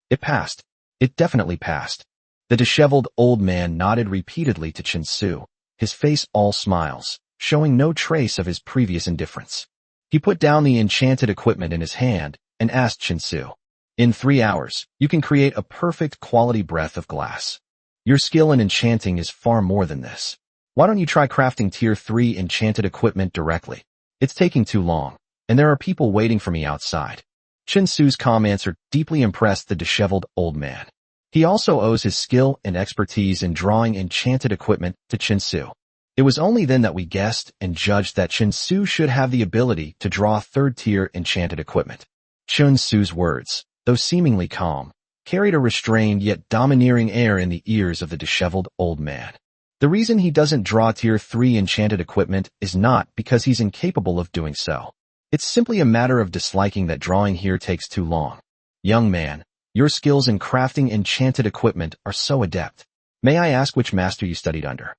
It passed. It definitely passed. The disheveled old man nodded repeatedly to Chen Su, his face all smiles, showing no trace of his previous indifference. He put down the enchanted equipment in his hand and asked Chen Su, "In 3 hours, you can create a perfect quality breath of glass. Your skill in enchanting is far more than this. Why don't you try crafting Tier 3 enchanted equipment directly? It's taking too long, and there are people waiting for me outside." Chen Su's calm answer deeply impressed the disheveled old man. He also owes his skill and expertise in drawing enchanted equipment to Chen Su. It was only then that we guessed and judged that Chen Su should have the ability to draw third-tier enchanted equipment. Chen Su's words, though seemingly calm, carried a restrained yet domineering air in the ears of the disheveled old man. The reason he doesn't draw Tier 3 enchanted equipment is not because he's incapable of doing so. It's simply a matter of disliking that drawing here takes too long. Young man, your skills in crafting enchanted equipment are so adept. May I ask which master you studied under?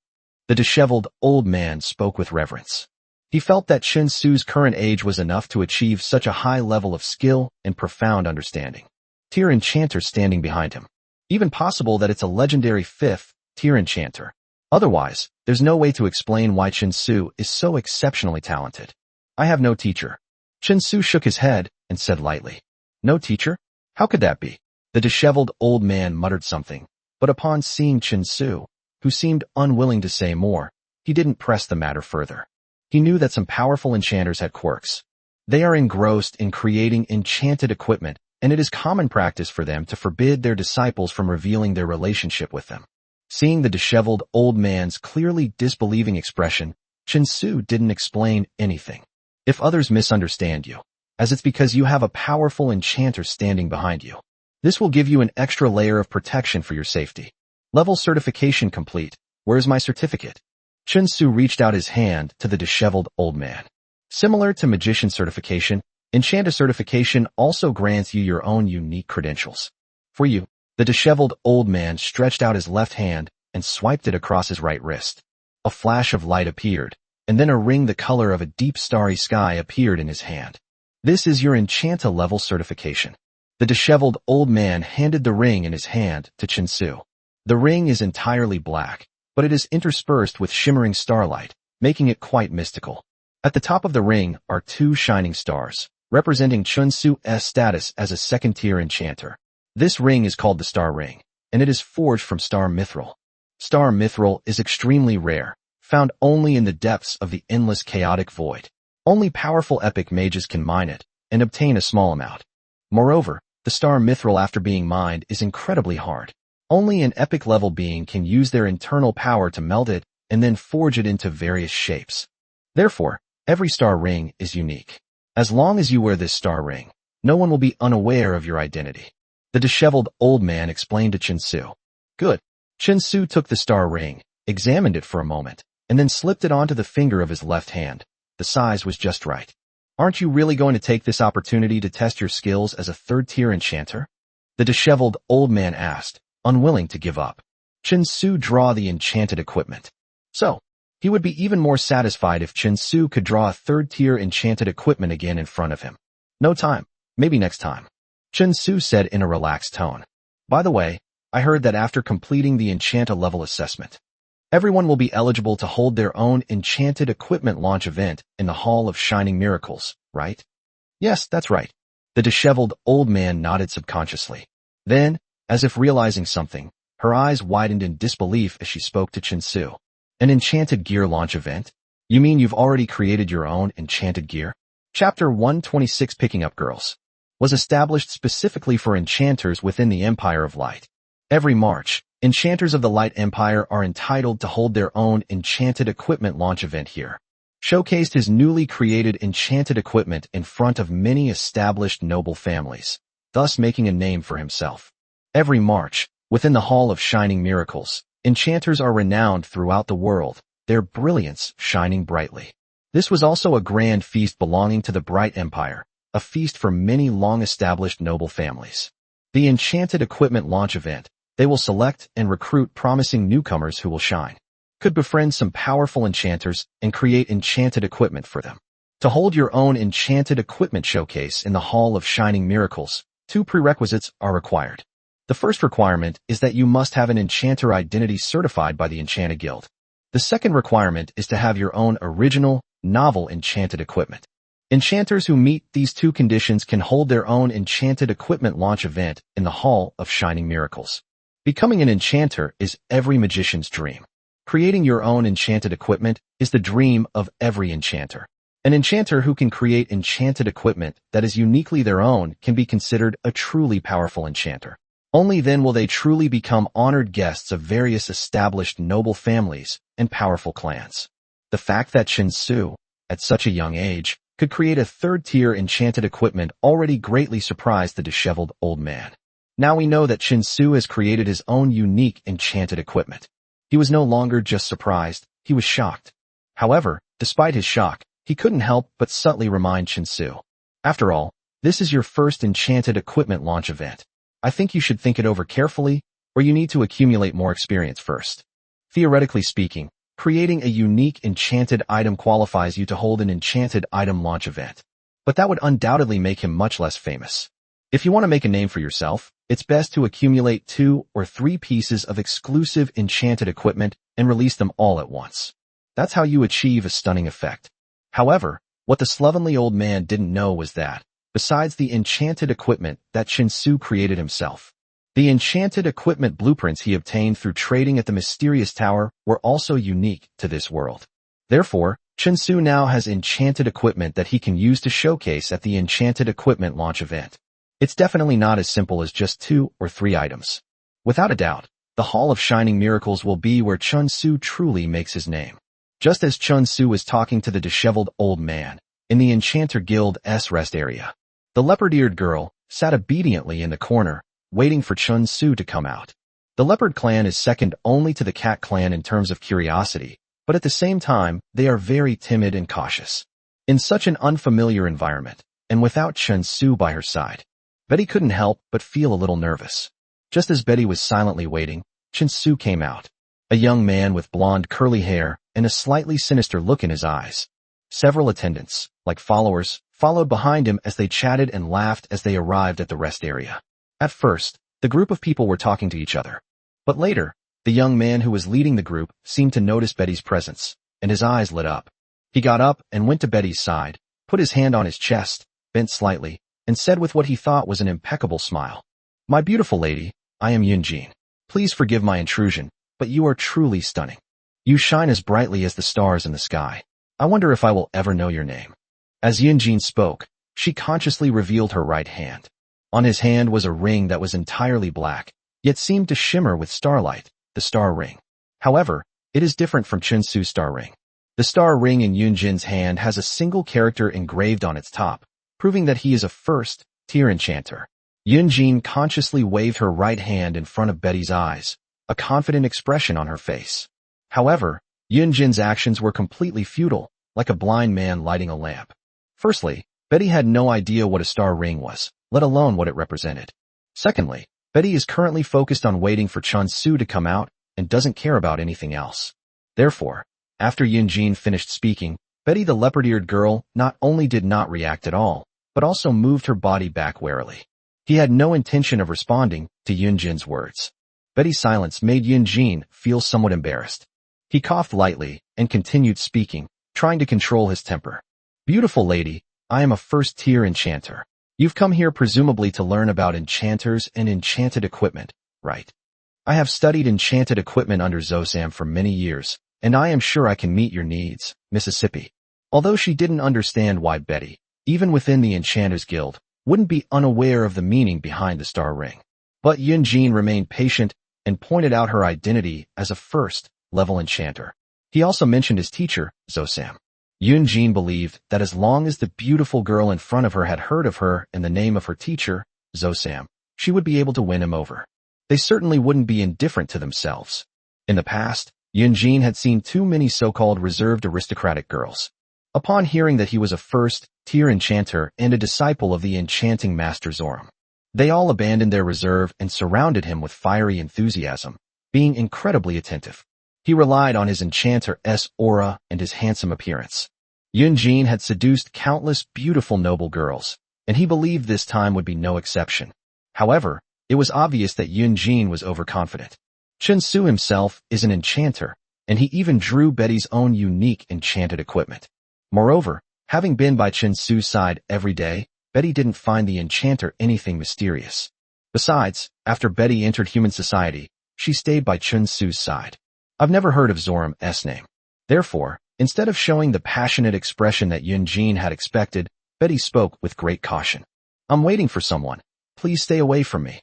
The disheveled old man spoke with reverence. He felt that Chen Su's current age was enough to achieve such a high level of skill and profound understanding. Tier enchanter standing behind him. Even possible that it's a legendary 5th tier enchanter. Otherwise, there's no way to explain why Chen Su is so exceptionally talented. I have no teacher. Chen Su shook his head and said lightly. No teacher? How could that be? The disheveled old man muttered something, but upon seeing Chen Su, who seemed unwilling to say more, he didn't press the matter further. He knew that some powerful enchanters had quirks. They are engrossed in creating enchanted equipment, and it is common practice for them to forbid their disciples from revealing their relationship with them. Seeing the disheveled old man's clearly disbelieving expression, Chen Su didn't explain anything. If others misunderstand you, as it's because you have a powerful enchanter standing behind you. This will give you an extra layer of protection for your safety. Level certification complete. Where's my certificate? Chen Su reached out his hand to the disheveled old man. Similar to magician certification, enchanter certification also grants you your own unique credentials. For you, the disheveled old man stretched out his left hand and swiped it across his right wrist. A flash of light appeared, and then a ring the color of a deep starry sky appeared in his hand. This is your enchanta level certification. The disheveled old man handed the ring in his hand to Chen Su. The ring is entirely black, but it is interspersed with shimmering starlight, making it quite mystical. At the top of the ring are two shining stars, representing Chen Su's status as a second-tier enchanter. This ring is called the Star Ring, and it is forged from star mithril. Star mithril is extremely rare, found only in the depths of the endless chaotic void. Only powerful epic mages can mine it, and obtain a small amount. Moreover, the star mithril after being mined is incredibly hard. Only an epic-level being can use their internal power to melt it and then forge it into various shapes. Therefore, every star ring is unique. As long as you wear this star ring, no one will be unaware of your identity. The disheveled old man explained to Chen Su. Good. Chen Su took the star ring, examined it for a moment, and then slipped it onto the finger of his left hand. The size was just right. Aren't you really going to take this opportunity to test your skills as a third-tier enchanter? The disheveled old man asked, unwilling to give up. Chen Su draw the enchanted equipment. So, he would be even more satisfied if Chen Su could draw a third-tier enchanted equipment again in front of him. No time. Maybe next time. Chen Su said in a relaxed tone. By the way, I heard that after completing the enchanta level assessment, everyone will be eligible to hold their own enchanted equipment launch event in the Hall of Shining Miracles, right? Yes, that's right. The disheveled old man nodded subconsciously. Then, as if realizing something, her eyes widened in disbelief as she spoke to Chen Su. An enchanted gear launch event? You mean you've already created your own enchanted gear? Chapter 126 Picking Up Girls was established specifically for enchanters within the Empire of Light. Every March, enchanters of the Light Empire are entitled to hold their own enchanted equipment launch event here. Showcased his newly created enchanted equipment in front of many established noble families, thus making a name for himself. Every March, within the Hall of Shining Miracles, enchanters are renowned throughout the world, their brilliance shining brightly. This was also a grand feast belonging to the Bright Empire, a feast for many long-established noble families. The enchanted equipment launch event, they will select and recruit promising newcomers who will shine. Could befriend some powerful enchanters and create enchanted equipment for them. To hold your own enchanted equipment showcase in the Hall of Shining Miracles, 2 prerequisites are required. The first requirement is that you must have an enchanter identity certified by the Enchanted Guild. The second requirement is to have your own original, novel enchanted equipment. Enchanters who meet these 2 conditions can hold their own enchanted equipment launch event in the Hall of Shining Miracles. Becoming an enchanter is every magician's dream. Creating your own enchanted equipment is the dream of every enchanter. An enchanter who can create enchanted equipment that is uniquely their own can be considered a truly powerful enchanter. Only then will they truly become honored guests of various established noble families and powerful clans. The fact that Chen Su, at such a young age, could create a third-tier enchanted equipment already greatly surprised the disheveled old man. Now we know that Chen Su has created his own unique enchanted equipment. He was no longer just surprised, he was shocked. However, despite his shock, he couldn't help but subtly remind Chen Su. After all, this is your first enchanted equipment launch event. I think you should think it over carefully, or you need to accumulate more experience first. Theoretically speaking, creating a unique enchanted item qualifies you to hold an enchanted item launch event. But that would undoubtedly make him much less famous. If you want to make a name for yourself, it's best to accumulate 2 or 3 pieces of exclusive enchanted equipment and release them all at once. That's how you achieve a stunning effect. However, what the slovenly old man didn't know was that, besides the enchanted equipment that Chen Su created himself. The enchanted equipment blueprints he obtained through trading at the mysterious tower were also unique to this world. Therefore, Chen Su now has enchanted equipment that he can use to showcase at the enchanted equipment launch event. It's definitely not as simple as just 2 or 3 items. Without a doubt, the Hall of Shining Miracles will be where Chen Su truly makes his name. Just as Chen Su was talking to the disheveled old man in the Enchanter Guild's rest area, the leopard-eared girl sat obediently in the corner, waiting for Chen Su to come out. The leopard clan is second only to the cat clan in terms of curiosity, but at the same time, they are very timid and cautious. In such an unfamiliar environment, and without Chen Su by her side, Betty couldn't help but feel a little nervous. Just as Betty was silently waiting, Chen Su came out. A young man with blonde curly hair and a slightly sinister look in his eyes. Several attendants, like followers, followed behind him as they chatted and laughed as they arrived at the rest area. At first, the group of people were talking to each other. But later, the young man who was leading the group seemed to notice Betty's presence, and his eyes lit up. He got up and went to Betty's side, put his hand on his chest, bent slightly, and said with what he thought was an impeccable smile, "My beautiful lady, I am Yunjin. Please forgive my intrusion, but you are truly stunning. You shine as brightly as the stars in the sky. I wonder if I will ever know your name." As Yunjin spoke, she consciously revealed her right hand. On his hand was a ring that was entirely black, yet seemed to shimmer with starlight, the star ring. However, it is different from Chen Su's star ring. The star ring in Yunjin's hand has a single character engraved on its top, proving that he is a first-tier enchanter. Yunjin consciously waved her right hand in front of Betty's eyes, a confident expression on her face. However, Yunjin's actions were completely futile, like a blind man lighting a lamp. Firstly, Betty had no idea what a star ring was, let alone what it represented. Secondly, Betty is currently focused on waiting for Chen Su to come out and doesn't care about anything else. Therefore, after Yunjin finished speaking, Betty the leopard-eared girl not only did not react at all, but also moved her body back warily. He had no intention of responding to Yunjin's words. Betty's silence made Yunjin feel somewhat embarrassed. He coughed lightly and continued speaking, trying to control his temper. "Beautiful lady, I am a first-tier enchanter. You've come here presumably to learn about enchanters and enchanted equipment, right? I have studied enchanted equipment under Zosam for many years, and I am sure I can meet your needs, Mississippi." Although she didn't understand why Betty, even within the Enchanters Guild, wouldn't be unaware of the meaning behind the star ring. But Yunjin remained patient and pointed out her identity as a first-level enchanter. He also mentioned his teacher, Zosam. Yunjin believed that as long as the beautiful girl in front of her had heard of her and the name of her teacher, Zosam, she would be able to win him over. They certainly wouldn't be indifferent to themselves. In the past, Yunjin had seen too many so-called reserved aristocratic girls. Upon hearing that he was a first-tier enchanter and a disciple of the enchanting master Zoram, they all abandoned their reserve and surrounded him with fiery enthusiasm, being incredibly attentive. He relied on his enchanter's aura and his handsome appearance. Yunjin had seduced countless beautiful noble girls, and he believed this time would be no exception. However, it was obvious that Yunjin was overconfident. Chen Su himself is an enchanter, and he even drew Betty's own unique enchanted equipment. Moreover, having been by Chen Su's side every day, Betty didn't find the enchanter anything mysterious. Besides, after Betty entered human society, she stayed by Chen Su's side. I've never heard of Zoram's name. Therefore, instead of showing the passionate expression that Yunjin had expected, Betty spoke with great caution. "I'm waiting for someone. Please stay away from me."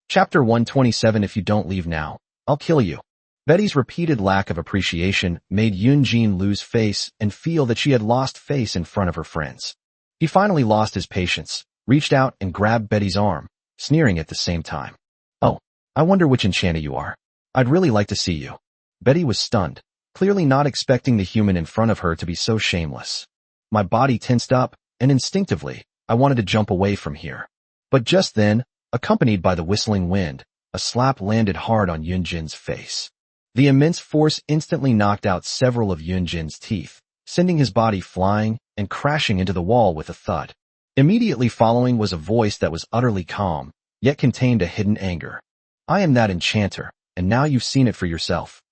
Chapter 127. If you don't leave now, I'll kill you. Betty's repeated lack of appreciation made Yunjin lose face and feel that she had lost face in front of her friends. He finally lost his patience, reached out and grabbed Betty's arm, sneering at the same time. "Oh, I wonder which enchanter you are. I'd really like to see you." Betty was stunned, clearly not expecting the human in front of her to be so shameless. My body tensed up, and instinctively, I wanted to jump away from here. But just then, accompanied by the whistling wind, a slap landed hard on Yunjin's face. The immense force instantly knocked out several of Yunjin's teeth, sending his body flying and crashing into the wall with a thud. Immediately following was a voice that was utterly calm, yet contained a hidden anger. "I am that enchanter, and now you've seen it for yourself."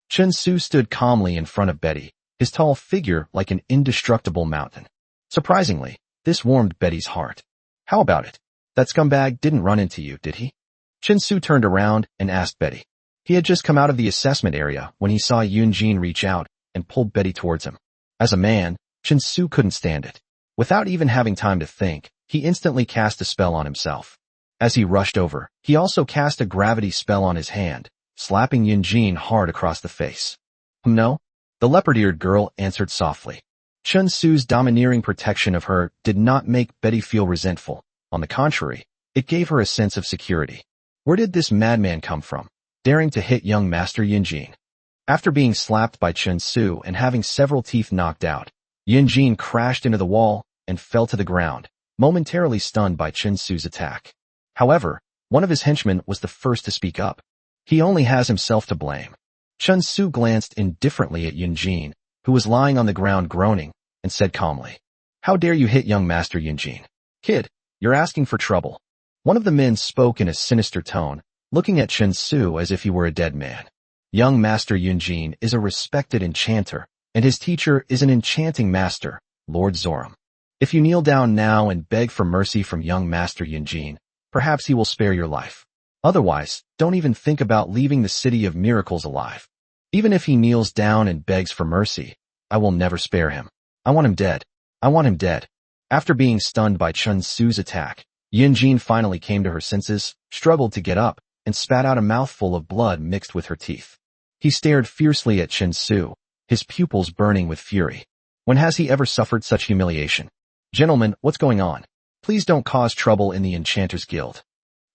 Chen Su stood calmly in front of Betty, his tall figure like an indestructible mountain. Surprisingly, this warmed Betty's heart. How about it? That scumbag didn't run into you, did he? Chen Su turned around and asked Betty. He had just come out of the assessment area when he saw Yun Jin reach out and pulled Betty towards him. As a man, Chen Su couldn't stand it. Without even having time to think, he instantly cast a spell on himself. As he rushed over, he also cast a gravity spell on his hand, slapping Yun Jin hard across the face. No? The leopard-eared girl answered softly. Chen Su's domineering protection of her did not make Betty feel resentful. On the contrary, it gave her a sense of security. Where did this madman come from, daring to hit young Master Yun Jin? After being slapped by Chen Su and having several teeth knocked out, Yun Jin crashed into the wall and fell to the ground, momentarily stunned by Chen Su's attack. However, one of his henchmen was the first to speak up. He only has himself to blame. Chen Su glanced indifferently at Yun Jin, who was lying on the ground groaning, and said calmly, "How dare you hit young Master Yun Jin? Kid, you're asking for trouble." One of the men spoke in a sinister tone, looking at Chen Su as if he were a dead man. Young Master Yun Jin is a respected enchanter, and his teacher is an enchanting master, Lord Zoram. If you kneel down now and beg for mercy from young Master Yun Jin, perhaps he will spare your life. Otherwise, don't even think about leaving the City of Miracles alive. Even if he kneels down and begs for mercy, I will never spare him. I want him dead. I want him dead. After being stunned by Chen Su's attack, Yun Jin finally came to her senses, struggled to get up, and spat out a mouthful of blood mixed with her teeth. He stared fiercely at Chen Su, his pupils burning with fury. When has he ever suffered such humiliation? Gentlemen, what's going on? Please don't cause trouble in the Enchanters Guild.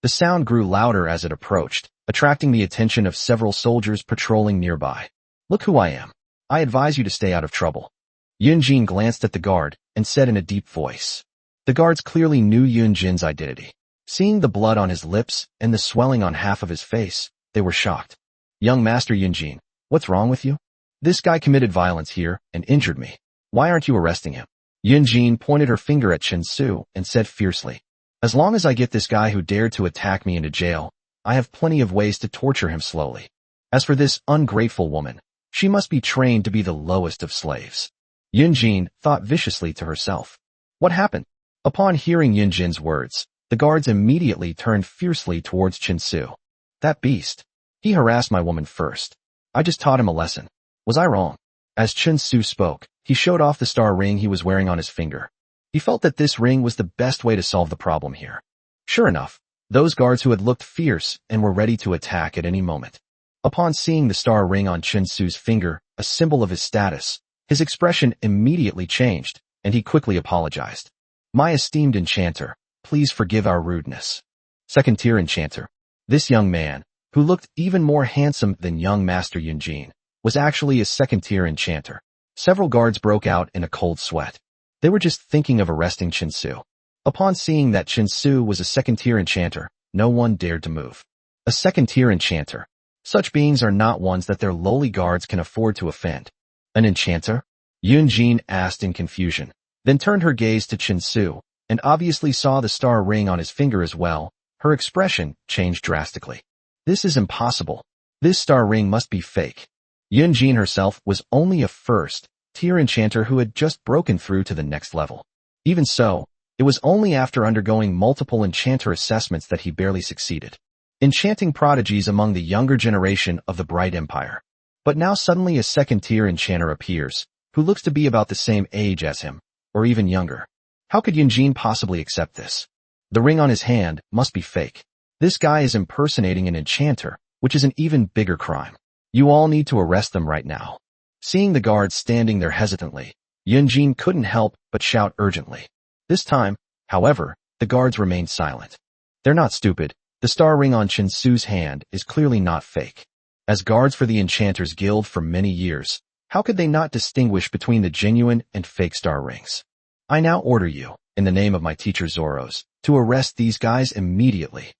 The sound grew louder as it approached, attracting the attention of several soldiers patrolling nearby. Look who I am. I advise you to stay out of trouble. Yun Jin glanced at the guard and said in a deep voice. The guards clearly knew Yun Jin's identity. Seeing the blood on his lips and the swelling on half of his face, they were shocked. Young Master Yun Jin, what's wrong with you? This guy committed violence here and injured me. Why aren't you arresting him? Yun Jin pointed her finger at Chen Su and said fiercely, as long as I get this guy who dared to attack me into jail, I have plenty of ways to torture him slowly. As for this ungrateful woman, she must be trained to be the lowest of slaves. Yun Jin thought viciously to herself. What happened? Upon hearing Yun Jin's words, the guards immediately turned fiercely towards Chen Su. That beast. He harassed my woman first. I just taught him a lesson. Was I wrong? As Chen Su spoke, he showed off the star ring he was wearing on his finger. He felt that this ring was the best way to solve the problem here. Sure enough, those guards who had looked fierce and were ready to attack at any moment. Upon seeing the star ring on Chen Su's finger, a symbol of his status, his expression immediately changed, and he quickly apologized. My esteemed enchanter, please forgive our rudeness. Second-tier enchanter. This young man, who looked even more handsome than young Master Yun Jin, was actually a second-tier enchanter. Several guards broke out in a cold sweat. They were just thinking of arresting Chen Su. Upon seeing that Chen Su was a second-tier enchanter, no one dared to move. A second-tier enchanter. Such beings are not ones that their lowly guards can afford to offend. An enchanter? Yun Jin asked in confusion, then turned her gaze to Chen Su, and obviously saw the star ring on his finger as well. Her expression changed drastically. This is impossible. This star ring must be fake. Yun Jin herself was only a first-tier enchanter who had just broken through to the next level. Even so, it was only after undergoing multiple enchanter assessments that he barely succeeded. Enchanting prodigies among the younger generation of the Bright Empire. But now suddenly a second-tier enchanter appears, who looks to be about the same age as him, or even younger. How could Yun Jin possibly accept this? The ring on his hand must be fake. This guy is impersonating an enchanter, which is an even bigger crime. You all need to arrest them right now. Seeing the guards standing there hesitantly, Yun Jin couldn't help but shout urgently. This time, however, the guards remained silent. They're not stupid. The star ring on Chen Su's hand is clearly not fake. As guards for the Enchanters Guild for many years, how could they not distinguish between the genuine and fake star rings? I now order you, in the name of my teacher Zoros, to arrest these guys immediately.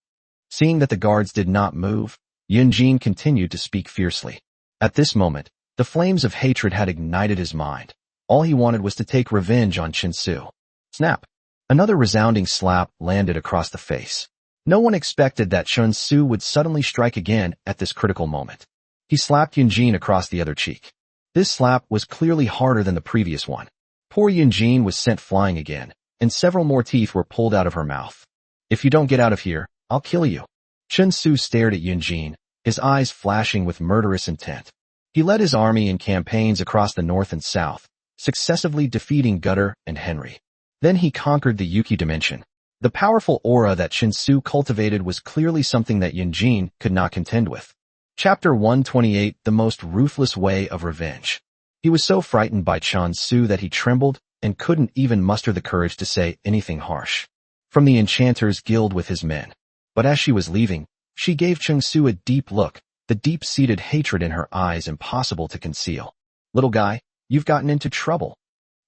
Seeing that the guards did not move, Yun Jin continued to speak fiercely. At this moment, the flames of hatred had ignited his mind. All he wanted was to take revenge on Chen Su. Snap! Another resounding slap landed across the face. No one expected that Chen Su would suddenly strike again at this critical moment. He slapped Yun Jin across the other cheek. This slap was clearly harder than the previous one. Poor Yun Jin was sent flying again, and several more teeth were pulled out of her mouth. If you don't get out of here, I'll kill you. Chen Su stared at Yunjin, his eyes flashing with murderous intent. He led his army in campaigns across the north and south, successively defeating Gutter and Henry. Then he conquered the Yuki dimension. The powerful aura that Chen Su cultivated was clearly something that Yunjin could not contend with. Chapter 128, The Most Ruthless Way of Revenge. He was so frightened by Chen Su that he trembled and couldn't even muster the courage to say anything harsh. From the Enchanter's Guild with his men. But as she was leaving, she gave Chen Su a deep look, the deep-seated hatred in her eyes impossible to conceal. Little guy, you've gotten into trouble.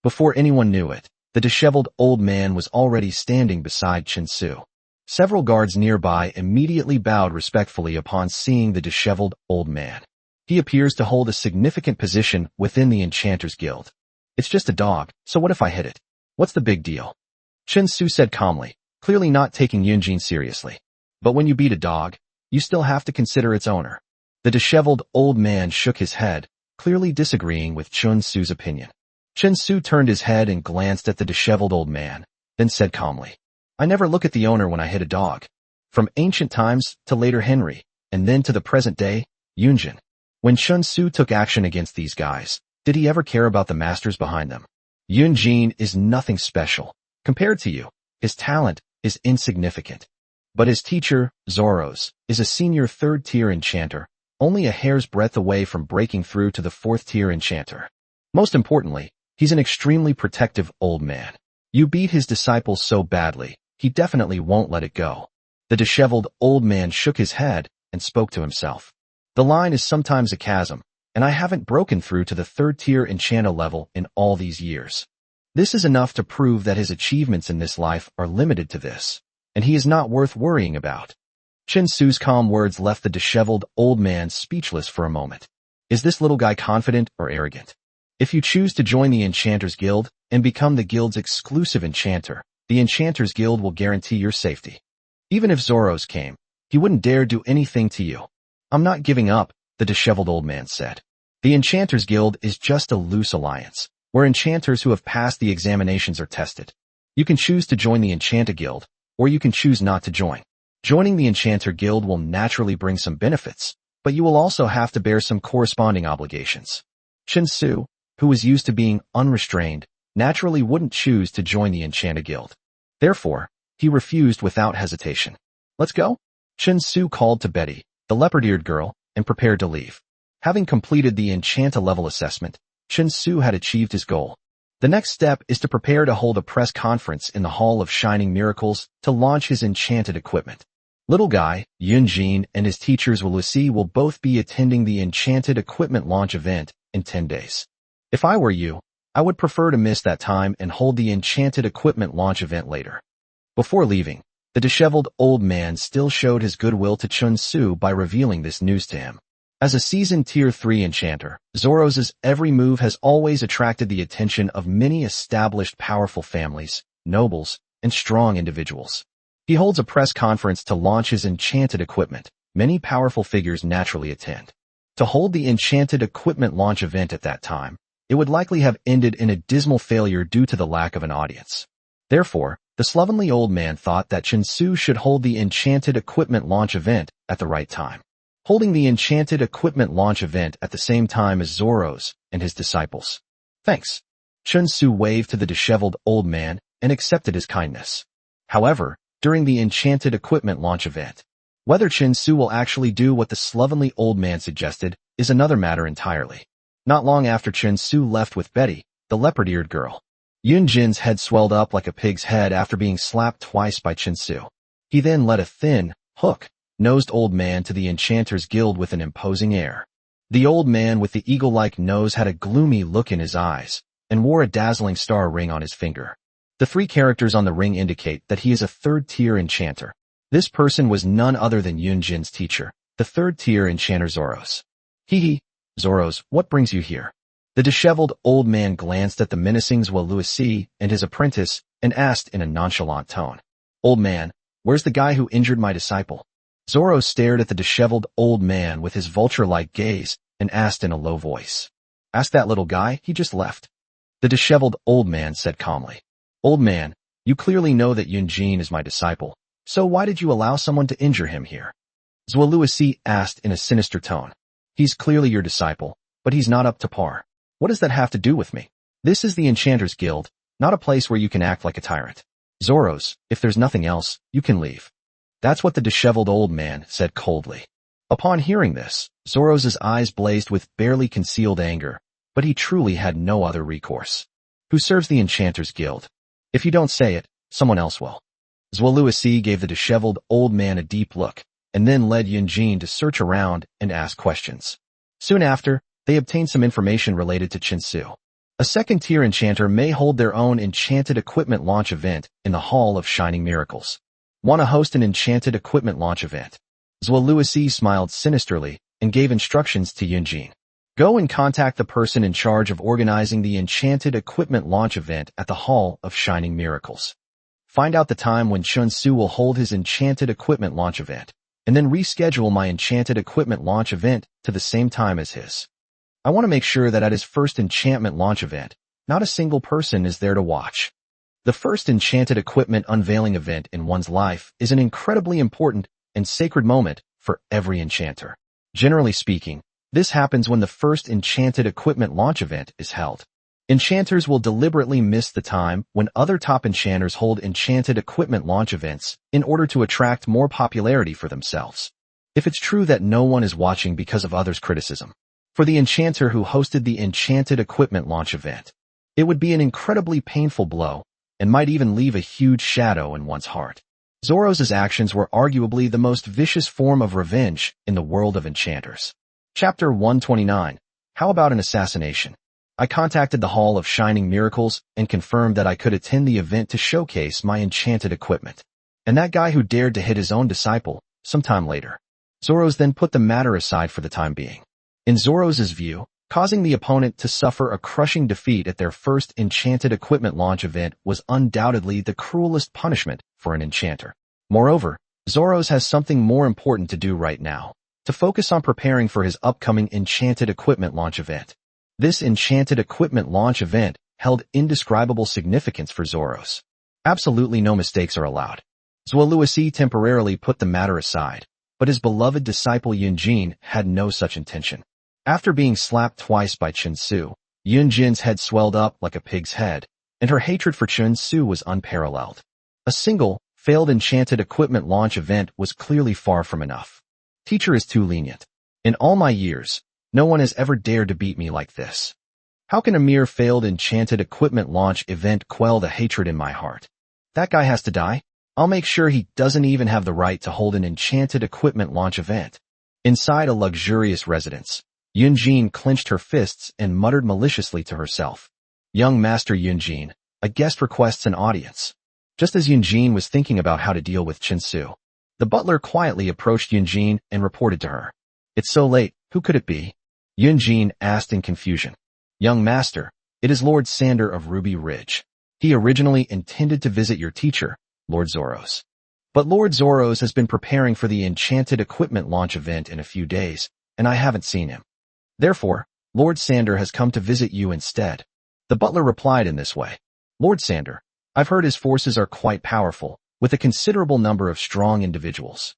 Before anyone knew it, the disheveled old man was already standing beside Chen Su. Several guards nearby immediately bowed respectfully upon seeing the disheveled old man. He appears to hold a significant position within the Enchanter's Guild. It's just a dog, so what if I hit it? What's the big deal? Chen Su said calmly, clearly not taking Yunjin seriously. But when you beat a dog, you still have to consider its owner. The disheveled old man shook his head, clearly disagreeing with Chen Su's opinion. Chen Su turned his head and glanced at the disheveled old man, then said calmly, I never look at the owner when I hit a dog. From ancient times to later Henry, and then to the present day, Yunjin. When Chen Su took action against these guys, did he ever care about the masters behind them? Yunjin is nothing special. Compared to you, his talent is insignificant. But his teacher, Zoros, is a senior third-tier enchanter, only a hair's breadth away from breaking through to the fourth-tier enchanter. Most importantly, he's an extremely protective old man. You beat his disciples so badly, he definitely won't let it go. The disheveled old man shook his head and spoke to himself. The line is sometimes a chasm, and I haven't broken through to the third-tier enchanter level in all these years. This is enough to prove that his achievements in this life are limited to this, and he is not worth worrying about. Chen Su's calm words left the disheveled old man speechless for a moment. Is this little guy confident or arrogant? If you choose to join the Enchanter's Guild and become the guild's exclusive enchanter, the Enchanter's Guild will guarantee your safety. Even if Zoros came, he wouldn't dare do anything to you. I'm not giving up, the disheveled old man said. The Enchanter's Guild is just a loose alliance, where enchanters who have passed the examinations are tested. You can choose to join the Enchanter Guild, or you can choose not to join. Joining the Enchanter Guild will naturally bring some benefits, but you will also have to bear some corresponding obligations. Chen Su, who was used to being unrestrained, naturally wouldn't choose to join the Enchanter Guild. Therefore, he refused without hesitation. Let's go? Chen Su called to Betty, the leopard-eared girl, and prepared to leave. Having completed the Enchanter level assessment, Chen Su had achieved his goal. The next step is to prepare to hold a press conference in the Hall of Shining Miracles to launch his enchanted equipment. Little Guy, Yunjin, and his teachers Lucy will both be attending the enchanted equipment launch event in 10 days. If I were you, I would prefer to miss that time and hold the enchanted equipment launch event later. Before leaving, the disheveled old man still showed his goodwill to Chen Su by revealing this news to him. As a seasoned Tier 3 enchanter, Zoros's every move has always attracted the attention of many established powerful families, nobles, and strong individuals. He holds a press conference to launch his enchanted equipment. Many powerful figures naturally attend. To hold the enchanted equipment launch event at that time, it would likely have ended in a dismal failure due to the lack of an audience. Therefore, the slovenly old man thought that Chen Su should hold the enchanted equipment launch event at the right time. Holding the enchanted equipment launch event at the same time as Zoros and his disciples. Thanks. Chen Su waved to the disheveled old man and accepted his kindness. However, during the enchanted equipment launch event, whether Chen Su will actually do what the slovenly old man suggested is another matter entirely. Not long after Chen Su left with Betty, the leopard-eared girl, Yunjin's head swelled up like a pig's head after being slapped twice by Chen Su. He then led a thin, hook-nosed old man to the Enchanter's Guild with an imposing air. The old man with the eagle-like nose had a gloomy look in his eyes and wore a dazzling star ring on his finger. The 3 characters on the ring indicate that he is a third-tier enchanter. This person was none other than Yunjin's teacher, the third-tier enchanter Zoros. Hee, Zoros, what brings you here? The disheveled old man glanced at the menacing Lucy and his apprentice and asked in a nonchalant tone. Old man, where's the guy who injured my disciple? Zoros stared at the disheveled old man with his vulture-like gaze and asked in a low voice. Ask that little guy, he just left. The disheveled old man said calmly. Old man, You clearly know that Yunjin is my disciple, so why did you allow someone to injure him here? Zhuo Luosi asked in a sinister tone. He's clearly your disciple, but he's not up to par. What does that have to do with me? This is the Enchanters Guild, not a place where you can act like a tyrant. Zoros, if there's nothing else, you can leave. That's what the disheveled old man said coldly. Upon hearing this, Zoros's eyes blazed with barely concealed anger, but he truly had no other recourse. Who serves the Enchanters Guild? If you don't say it, someone else will. Zhuo Luosi gave the disheveled old man a deep look, and then led Yunjin to search around and ask questions. Soon after, they obtained some information related to Chensu. A second-tier enchanter may hold their own enchanted equipment launch event in the Hall of Shining Miracles. Want to host an enchanted equipment launch event? Zhuo Luosi smiled sinisterly and gave instructions to Yunjin. Go and contact the person in charge of organizing the enchanted equipment launch event at the Hall of Shining Miracles. Find out the time when Chensu will hold his enchanted equipment launch event, and then reschedule my enchanted equipment launch event to the same time as his. I want to make sure that at his first enchantment launch event, not a single person is there to watch. The first enchanted equipment unveiling event in one's life is an incredibly important and sacred moment for every enchanter. Generally speaking, this happens when the first enchanted equipment launch event is held. Enchanters will deliberately miss the time when other top enchanters hold enchanted equipment launch events in order to attract more popularity for themselves. If it's true that no one is watching because of others' criticism, for the enchanter who hosted the enchanted equipment launch event, it would be an incredibly painful blow and might even leave a huge shadow in one's heart. Zoros's actions were arguably the most vicious form of revenge in the world of enchanters. Chapter 129. How about an assassination? I contacted the Hall of Shining Miracles and confirmed that I could attend the event to showcase my enchanted equipment. And that guy who dared to hit his own disciple, sometime later. Zoros then put the matter aside for the time being. In Zoros's view, causing the opponent to suffer a crushing defeat at their first enchanted equipment launch event was undoubtedly the cruelest punishment for an enchanter. Moreover, Zoros has something more important to do right now, to focus on preparing for his upcoming enchanted equipment launch event. This enchanted equipment launch event held indescribable significance for Zoros. Absolutely no mistakes are allowed. Zhuo Luosi temporarily put the matter aside, but his beloved disciple Yunjin had no such intention. After being slapped twice by Chensu, Yunjin's head swelled up like a pig's head, and her hatred for Chensu was unparalleled. A single, failed enchanted equipment launch event was clearly far from enough. Teacher is too lenient. In all my years, no one has ever dared to beat me like this. How can a mere failed enchanted equipment launch event quell the hatred in my heart? That guy has to die? I'll make sure he doesn't even have the right to hold an enchanted equipment launch event. Inside a luxurious residence, Yunjin clenched her fists and muttered maliciously to herself. Young Master Yunjin, a guest requests an audience. Just as Yunjin was thinking about how to deal with Chensu, the butler quietly approached Yunjin and reported to her. It's so late, who could it be? Yunjin asked in confusion. Young Master, it is Lord Sander of Ruby Ridge. He originally intended to visit your teacher, Lord Zoros. But Lord Zoros has been preparing for the enchanted equipment launch event in a few days, and I haven't seen him. Therefore, Lord Sander has come to visit you instead. The butler replied in this way. Lord Sander, I've heard his forces are quite powerful, with a considerable number of strong individuals.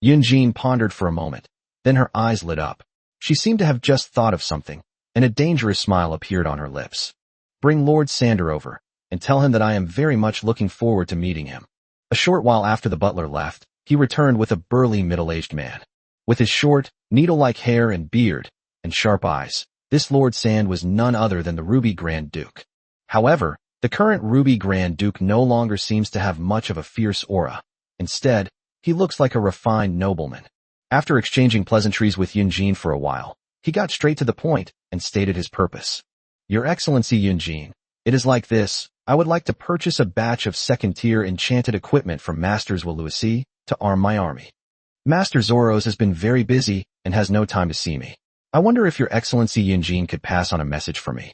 Yunjin pondered for a moment, then her eyes lit up. She seemed to have just thought of something, and a dangerous smile appeared on her lips. Bring Lord Sander over, and tell him that I am very much looking forward to meeting him. A short while after the butler left, he returned with a burly middle-aged man. With his short, needle-like hair and beard, and sharp eyes, this Lord Sand was none other than the Ruby Grand Duke. However, the current Ruby Grand Duke no longer seems to have much of a fierce aura. Instead, he looks like a refined nobleman. After exchanging pleasantries with Yunjin for a while, he got straight to the point and stated his purpose. Your Excellency Yunjin, it is like this. I would like to purchase a batch of second-tier enchanted equipment from Master Zhuo Luosi to arm my army. Master Zoros has been very busy and has no time to see me. I wonder if Your Excellency Yunjin could pass on a message for me.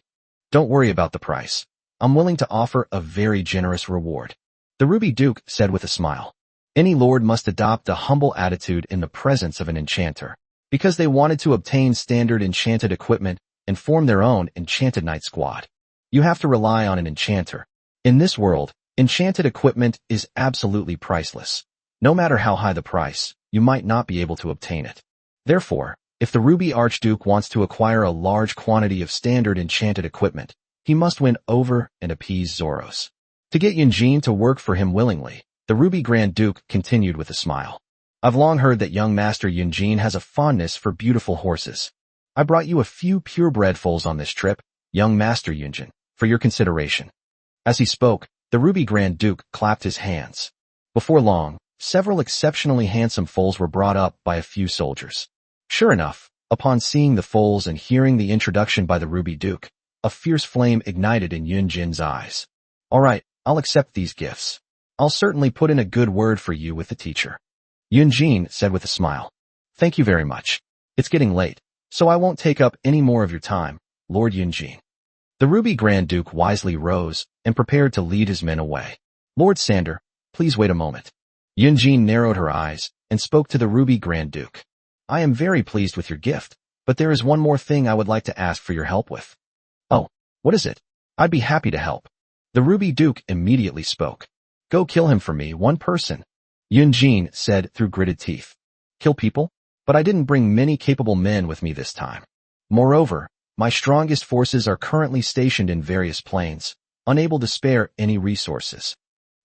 Don't worry about the price. I'm willing to offer a very generous reward. The Ruby Duke said with a smile. Any lord must adopt a humble attitude in the presence of an enchanter, because they wanted to obtain standard enchanted equipment and form their own enchanted knight squad. You have to rely on an enchanter. In this world, Enchanted equipment is absolutely priceless. No matter how high the price, you might not be able to obtain it. Therefore, if the Ruby Archduke wants to acquire a large quantity of standard enchanted equipment, he must win over and appease Zoros. To get Yunjin to work for him willingly, the Ruby Grand Duke continued with a smile. I've long heard that young Master Yunjin has a fondness for beautiful horses. I brought you a few purebred foals on this trip, young Master Yunjin, for your consideration. As he spoke, the Ruby Grand Duke clapped his hands. Before long, several exceptionally handsome foals were brought up by a few soldiers. Sure enough, upon seeing the foals and hearing the introduction by the Ruby Duke, a fierce flame ignited in Yunjin's eyes. All right, I'll accept these gifts. I'll certainly put in a good word for you with the teacher. Yunjin said with a smile. Thank you very much. It's getting late, so I won't take up any more of your time, Lord Yunjin. The Ruby Grand Duke wisely rose and prepared to lead his men away. Lord Sander, please wait a moment. Yunjin narrowed her eyes and spoke to the Ruby Grand Duke. I am very pleased with your gift, but there is one more thing I would like to ask for your help with. Oh, what is it? I'd be happy to help. The Ruby Duke immediately spoke. Go kill him for me, one person. Yunjin said through gritted teeth. Kill people? But I didn't bring many capable men with me this time. Moreover, my strongest forces are currently stationed in various planes, unable to spare any resources.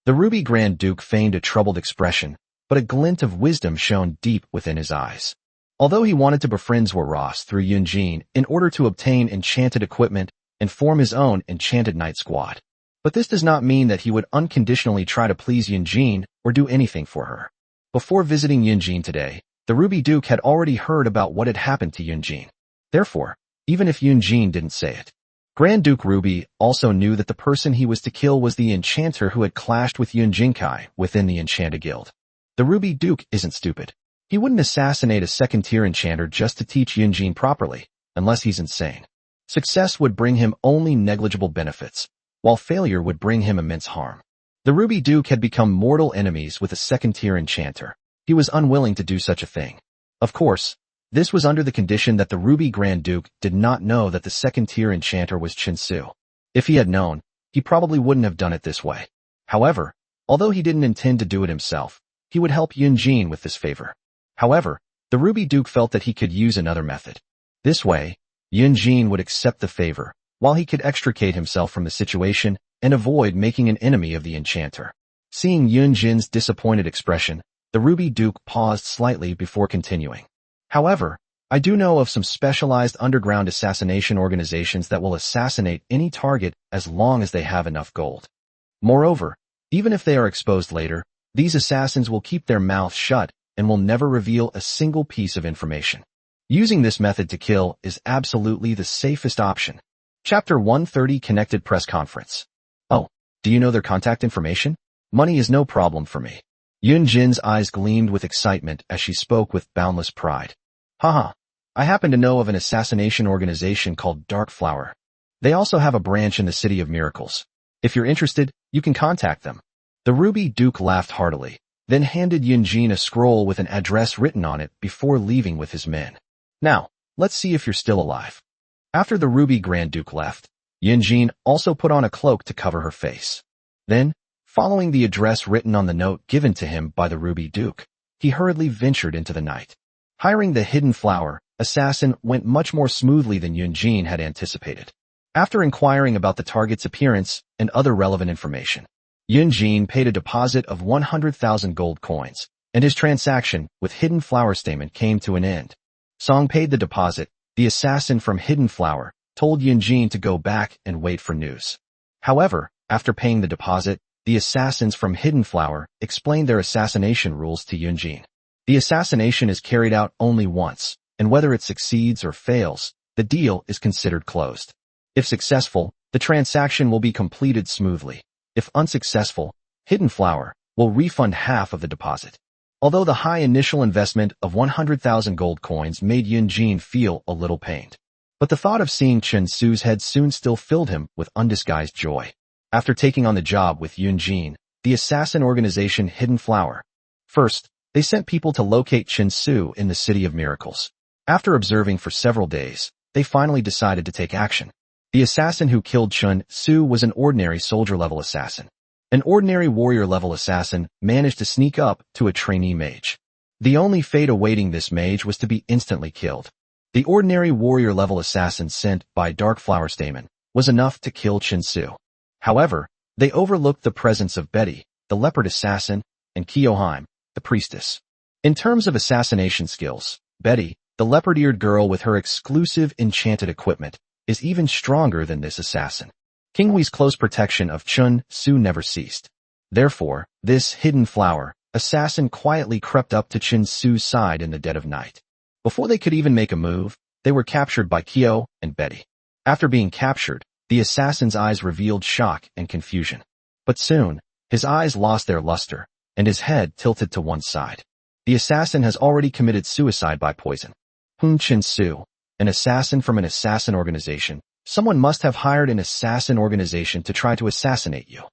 The Ruby Grand Duke feigned a troubled expression, but a glint of wisdom shone deep within his eyes. Although he wanted to befriend Zoros through Yunjin in order to obtain enchanted equipment and form his own enchanted knight squad. But this does not mean that he would unconditionally try to please Yunjin or do anything for her. Before visiting Yunjin today, the Ruby Duke had already heard about what had happened to Yunjin. Therefore, even if Yunjin didn't say it, Grand Duke Ruby also knew that the person he was to kill was the enchanter who had clashed with Yunjinkai within the Enchanted Guild. The Ruby Duke isn't stupid. He wouldn't assassinate a second-tier enchanter just to teach Yunjin properly, unless he's insane. Success would bring him only negligible benefits, while failure would bring him immense harm. The Ruby Duke had become mortal enemies with a second-tier enchanter. He was unwilling to do such a thing. Of course, this was under the condition that the Ruby Grand Duke did not know that the second-tier enchanter was Chen Su. If he had known, he probably wouldn't have done it this way. However, although he didn't intend to do it himself, he would help Yunjin with this favor. However, the Ruby Duke felt that he could use another method. This way, Yunjin would accept the favor, while he could extricate himself from the situation and avoid making an enemy of the enchanter. Seeing Yunjin's disappointed expression, the Ruby Duke paused slightly before continuing. However, I do know of some specialized underground assassination organizations that will assassinate any target as long as they have enough gold. Moreover, even if they are exposed later, these assassins will keep their mouths shut and will never reveal a single piece of information. Using this method to kill is absolutely the safest option. Chapter 130 Connected Press Conference. Oh, do you know their contact information? Money is no problem for me. Yunjin's eyes gleamed with excitement as she spoke with boundless pride. Haha, I happen to know of an assassination organization called Dark Flower. They also have a branch in the City of Miracles. If you're interested, you can contact them. The Ruby Duke laughed heartily, then handed Yunjin a scroll with an address written on it before leaving with his men. Now, let's see if you're still alive. After the Ruby Grand Duke left, Yunjin also put on a cloak to cover her face. Then, following the address written on the note given to him by the Ruby Duke, he hurriedly ventured into the night. Hiring the Hidden Flower assassin went much more smoothly than Yunjin had anticipated. After inquiring about the target's appearance and other relevant information, Yunjin paid a deposit of 100,000 gold coins, and his transaction with Hidden Flower statement came to an end. Song paid the deposit. The assassin from Hidden Flower told Yunjin to go back and wait for news. However, after paying the deposit, the assassins from Hidden Flower explained their assassination rules to Yunjin. The assassination is carried out only once, and whether it succeeds or fails, the deal is considered closed. If successful, the transaction will be completed smoothly. If unsuccessful, Hidden Flower will refund half of the deposit. Although the high initial investment of 100,000 gold coins made Yunjin feel a little pained, but the thought of seeing Chen Su's head soon still filled him with undisguised joy. After taking on the job with Yunjin, the assassin organization Hidden Flower. First, they sent people to locate Chen Su in the City of Miracles. After observing for several days, they finally decided to take action. The assassin who killed Chen Su was an ordinary soldier-level assassin. An ordinary warrior-level assassin managed to sneak up to a trainee mage. The only fate awaiting this mage was to be instantly killed. The ordinary warrior-level assassin sent by Dark Flower Stamen was enough to kill Chen Su. However, they overlooked the presence of Betty, the leopard assassin, and Kyoheim, the priestess. In terms of assassination skills, Betty, the leopard-eared girl with her exclusive enchanted equipment, is even stronger than this assassin. King Hui's close protection of Chen Su never ceased. Therefore, this hidden flower assassin quietly crept up to Chen Su's side in the dead of night. Before they could even make a move, they were captured by Kyo and Betty. After being captured, the assassin's eyes revealed shock and confusion. But soon, his eyes lost their luster, and his head tilted to one side. The assassin has already committed suicide by poison. Chen Su, an assassin from an assassin organization. Someone must have hired an assassin organization to try to assassinate you.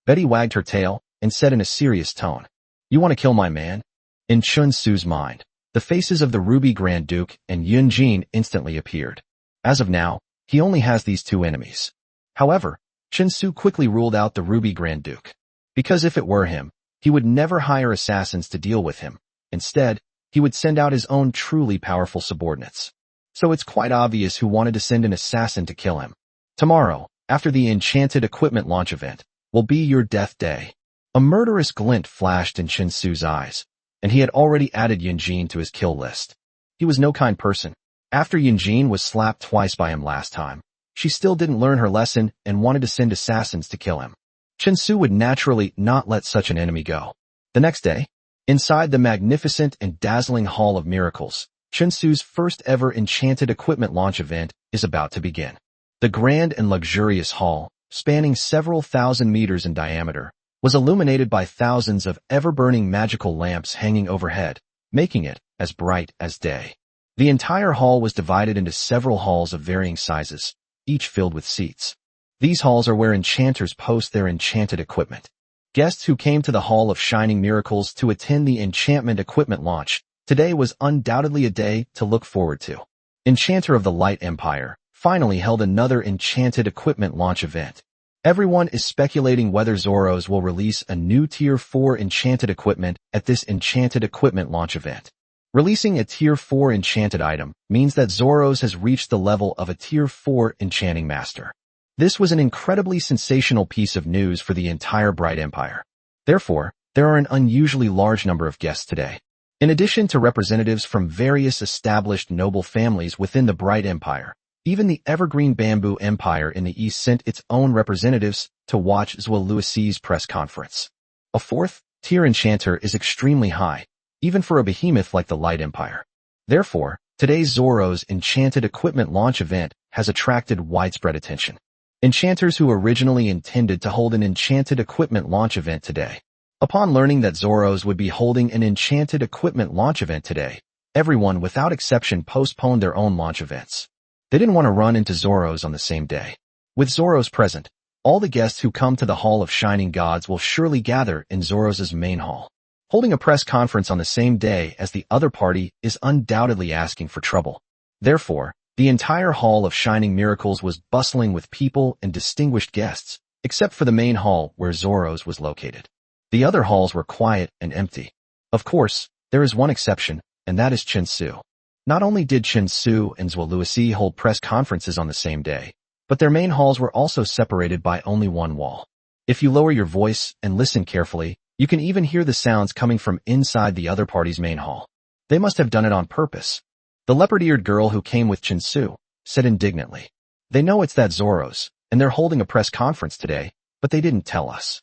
Betty wagged her tail and said in a serious tone, "You want to kill my man?" In Chen Su's mind, the faces of the Ruby Grand Duke and Yun Jin instantly appeared. As of now, he only has these two enemies. However, Chen Su quickly ruled out the Ruby Grand Duke. Because if it were him, he would never hire assassins to deal with him. Instead, he would send out his own truly powerful subordinates. So it's quite obvious who wanted to send an assassin to kill him. Tomorrow, after the Enchanted Equipment launch event, will be your death day. A murderous glint flashed in Chen Su's eyes, and he had already added Yunjin to his kill list. He was no kind person. After Yunjin was slapped twice by him last time, she still didn't learn her lesson and wanted to send assassins to kill him. Chen Su would naturally not let such an enemy go. The next day, inside the magnificent and dazzling Hall of Miracles, Chen Su's first ever Enchanted Equipment launch event is about to begin. The grand and luxurious hall, spanning several thousand meters in diameter, was illuminated by thousands of ever-burning magical lamps hanging overhead, making it as bright as day. The entire hall was divided into several halls of varying sizes, each filled with seats. These halls are where enchanters post their enchanted equipment. Guests who came to the Hall of Shining Miracles to attend the Enchantment Equipment launch today was undoubtedly a day to look forward to. Enchanter of the Light Empire finally held another Enchanted Equipment launch event. Everyone is speculating whether Zoros will release a new Tier 4 Enchanted Equipment at this Enchanted Equipment launch event. Releasing a Tier 4 enchanted item means that Zoros has reached the level of a Tier 4 enchanting master. This was an incredibly sensational piece of news for the entire Bright Empire. Therefore, there are an unusually large number of guests today. In addition to representatives from various established noble families within the Bright Empire, even the Evergreen Bamboo Empire in the East sent its own representatives to watch Zuo-Luisi's press conference. A fourth-tier enchanter is extremely high, even for a behemoth like the Light Empire. Therefore, today's Zoros Enchanted Equipment launch event has attracted widespread attention. Enchanters who originally intended to hold an Enchanted Equipment launch event today. Upon learning that Zoros would be holding an Enchanted Equipment launch event today, everyone without exception postponed their own launch events. They didn't want to run into Zoros on the same day. With Zoros present, all the guests who come to the Hall of Shining Gods will surely gather in Zoros' main hall. Holding a press conference on the same day as the other party is undoubtedly asking for trouble. Therefore, the entire Hall of Shining Miracles was bustling with people and distinguished guests, except for the main hall where Zoros was located. The other halls were quiet and empty. Of course, there is one exception, and that is Chen Su. Not only did Chen Su and Zuo-Luisi hold press conferences on the same day, but their main halls were also separated by only one wall. If you lower your voice and listen carefully, you can even hear the sounds coming from inside the other party's main hall. They must have done it on purpose. The leopard-eared girl who came with Chen Su said indignantly, "They know it's that Zoros, and they're holding a press conference today, but they didn't tell us.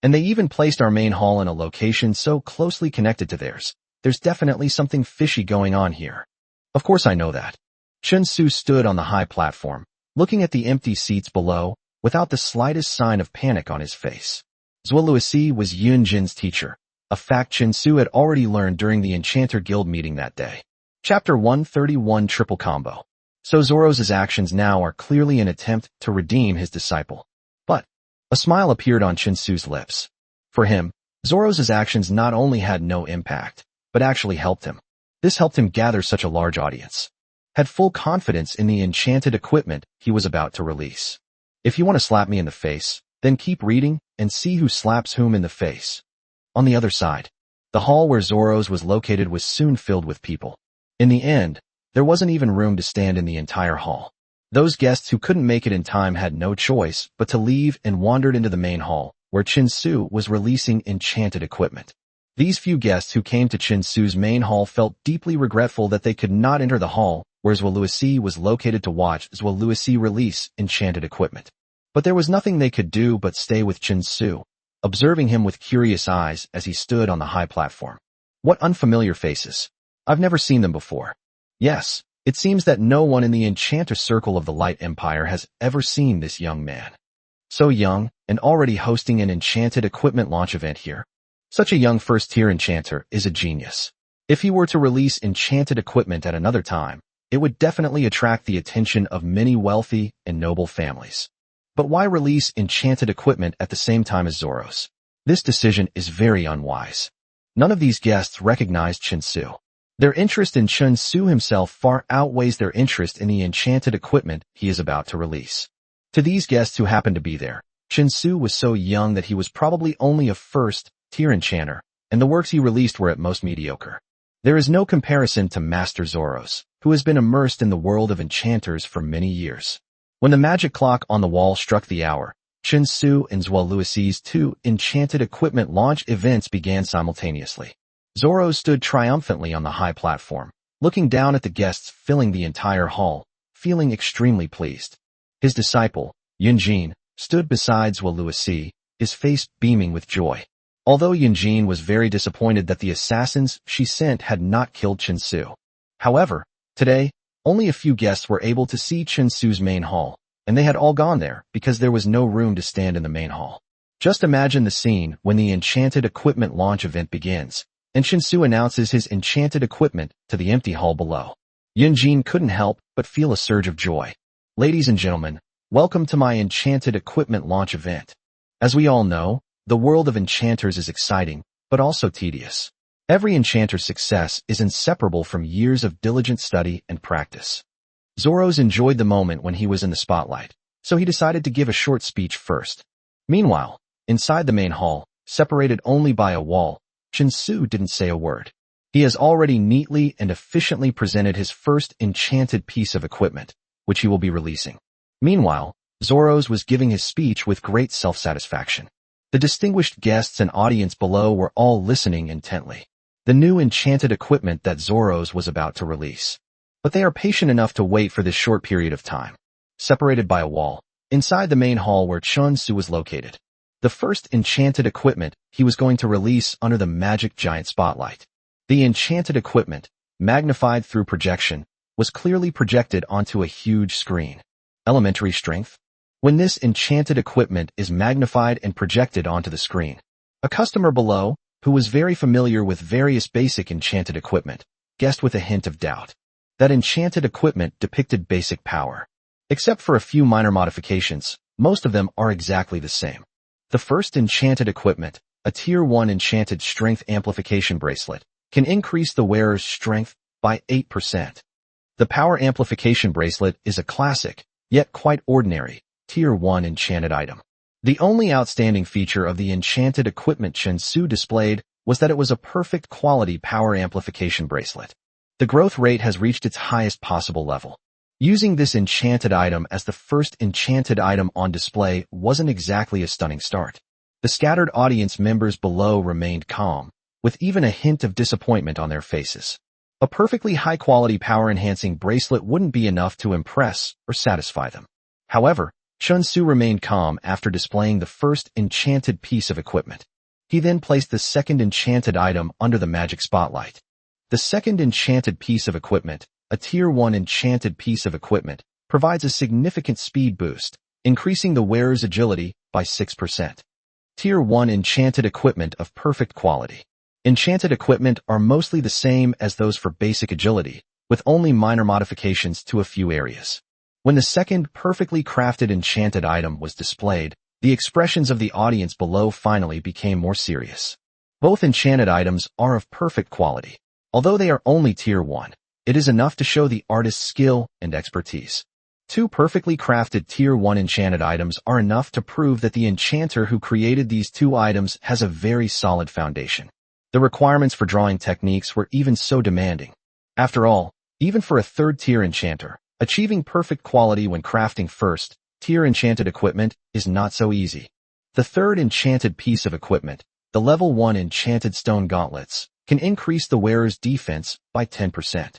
And they even placed our main hall in a location so closely connected to theirs. There's definitely something fishy going on here." Of course I know that. Chen Su stood on the high platform, looking at the empty seats below, without the slightest sign of panic on his face. Zuo-Luisi was Yun Jin's teacher, a fact Chen Su had already learned during the Enchanter Guild meeting that day. Chapter 131 Triple Combo. So Zoros' actions now are clearly an attempt to redeem his disciple. But a smile appeared on Chen Su's lips. For him, Zoros' actions not only had no impact, but actually helped him. This helped him gather such a large audience. Had full confidence in the enchanted equipment he was about to release. If you want to slap me in the face, then keep reading and see who slaps whom in the face. On the other side, the hall where Zoro's was located was soon filled with people. In the end, there wasn't even room to stand in the entire hall. Those guests who couldn't make it in time had no choice but to leave and wandered into the main hall, where Chinsu was releasing enchanted equipment. These few guests who came to Chinsu's main hall felt deeply regretful that they could not enter the hall, where Zhuo was located to watch Zhuo release enchanted equipment. But there was nothing they could do but stay with Chinsu, observing him with curious eyes as he stood on the high platform. What unfamiliar faces. I've never seen them before. Yes, it seems that no one in the enchanter circle of the Light Empire has ever seen this young man. So young, and already hosting an enchanted equipment launch event here. Such a young first-tier enchanter is a genius. If he were to release enchanted equipment at another time, it would definitely attract the attention of many wealthy and noble families. But why release enchanted equipment at the same time as Zoro's? This decision is very unwise. None of these guests recognized Chinsu. Their interest in Chinsu himself far outweighs their interest in the enchanted equipment he is about to release. To these guests who happened to be there, Chinsu was so young that he was probably only a first-tier enchanter, and the works he released were at most mediocre. There is no comparison to Master Zoro's, who has been immersed in the world of enchanters for many years. When the magic clock on the wall struck the hour, Chinsu and Zhuo 2 enchanted equipment launch events began simultaneously. Zoro stood triumphantly on the high platform, looking down at the guests filling the entire hall, feeling extremely pleased. His disciple, Yunjin, stood beside Zhuo, his face beaming with joy. Although Yunjin was very disappointed that the assassins she sent had not killed Chinsu. However, today, only a few guests were able to see Chinsu's main hall, and they had all gone there because there was no room to stand in the main hall. Just imagine the scene when the enchanted equipment launch event begins, and Chinsu announces his enchanted equipment to the empty hall below. Yunjin couldn't help but feel a surge of joy. Ladies and gentlemen, welcome to my enchanted equipment launch event. As we all know, the world of enchanters is exciting, but also tedious. Every enchanter's success is inseparable from years of diligent study and practice. Zoro's enjoyed the moment when he was in the spotlight, so he decided to give a short speech first. Meanwhile, inside the main hall, separated only by a wall, Chinsu didn't say a word. He has already neatly and efficiently presented his first enchanted piece of equipment, which he will be releasing. Meanwhile, Zoro's was giving his speech with great self-satisfaction. The distinguished guests and audience below were all listening intently. The new enchanted equipment that Zoro's was about to release. But they are patient enough to wait for this short period of time. Separated by a wall, inside the main hall where Chinsu was located. The first enchanted equipment he was going to release under the magic giant spotlight. The enchanted equipment, magnified through projection, was clearly projected onto a huge screen. Elementary strength? When this enchanted equipment is magnified and projected onto the screen, a customer below, who was very familiar with various basic enchanted equipment, guessed with a hint of doubt. That enchanted equipment depicted basic power. Except for a few minor modifications, most of them are exactly the same. The first enchanted equipment, a Tier 1 enchanted strength amplification bracelet, can increase the wearer's strength by 8%. The power amplification bracelet is a classic, yet quite ordinary, Tier 1 enchanted item. The only outstanding feature of the enchanted equipment Chinsu displayed was that it was a perfect quality power amplification bracelet. The growth rate has reached its highest possible level. Using this enchanted item as the first enchanted item on display wasn't exactly a stunning start. The scattered audience members below remained calm, with even a hint of disappointment on their faces. A perfectly high-quality power-enhancing bracelet wouldn't be enough to impress or satisfy them. However, Chinsu remained calm after displaying the first enchanted piece of equipment. He then placed the second enchanted item under the magic spotlight. The second enchanted piece of equipment, a Tier 1 enchanted piece of equipment, provides a significant speed boost, increasing the wearer's agility by 6%. Tier 1 enchanted equipment of perfect quality. Enchanted equipment are mostly the same as those for basic agility, with only minor modifications to a few areas. When the second perfectly crafted enchanted item was displayed, the expressions of the audience below finally became more serious. Both enchanted items are of perfect quality. Although they are only Tier 1, it is enough to show the artist's skill and expertise. Two perfectly crafted Tier 1 enchanted items are enough to prove that the enchanter who created these two items has a very solid foundation. The requirements for drawing techniques were even so demanding. After all, even for a third-tier enchanter, achieving perfect quality when crafting first-tier enchanted equipment is not so easy. The third enchanted piece of equipment, the Level 1 enchanted stone gauntlets, can increase the wearer's defense by 10%.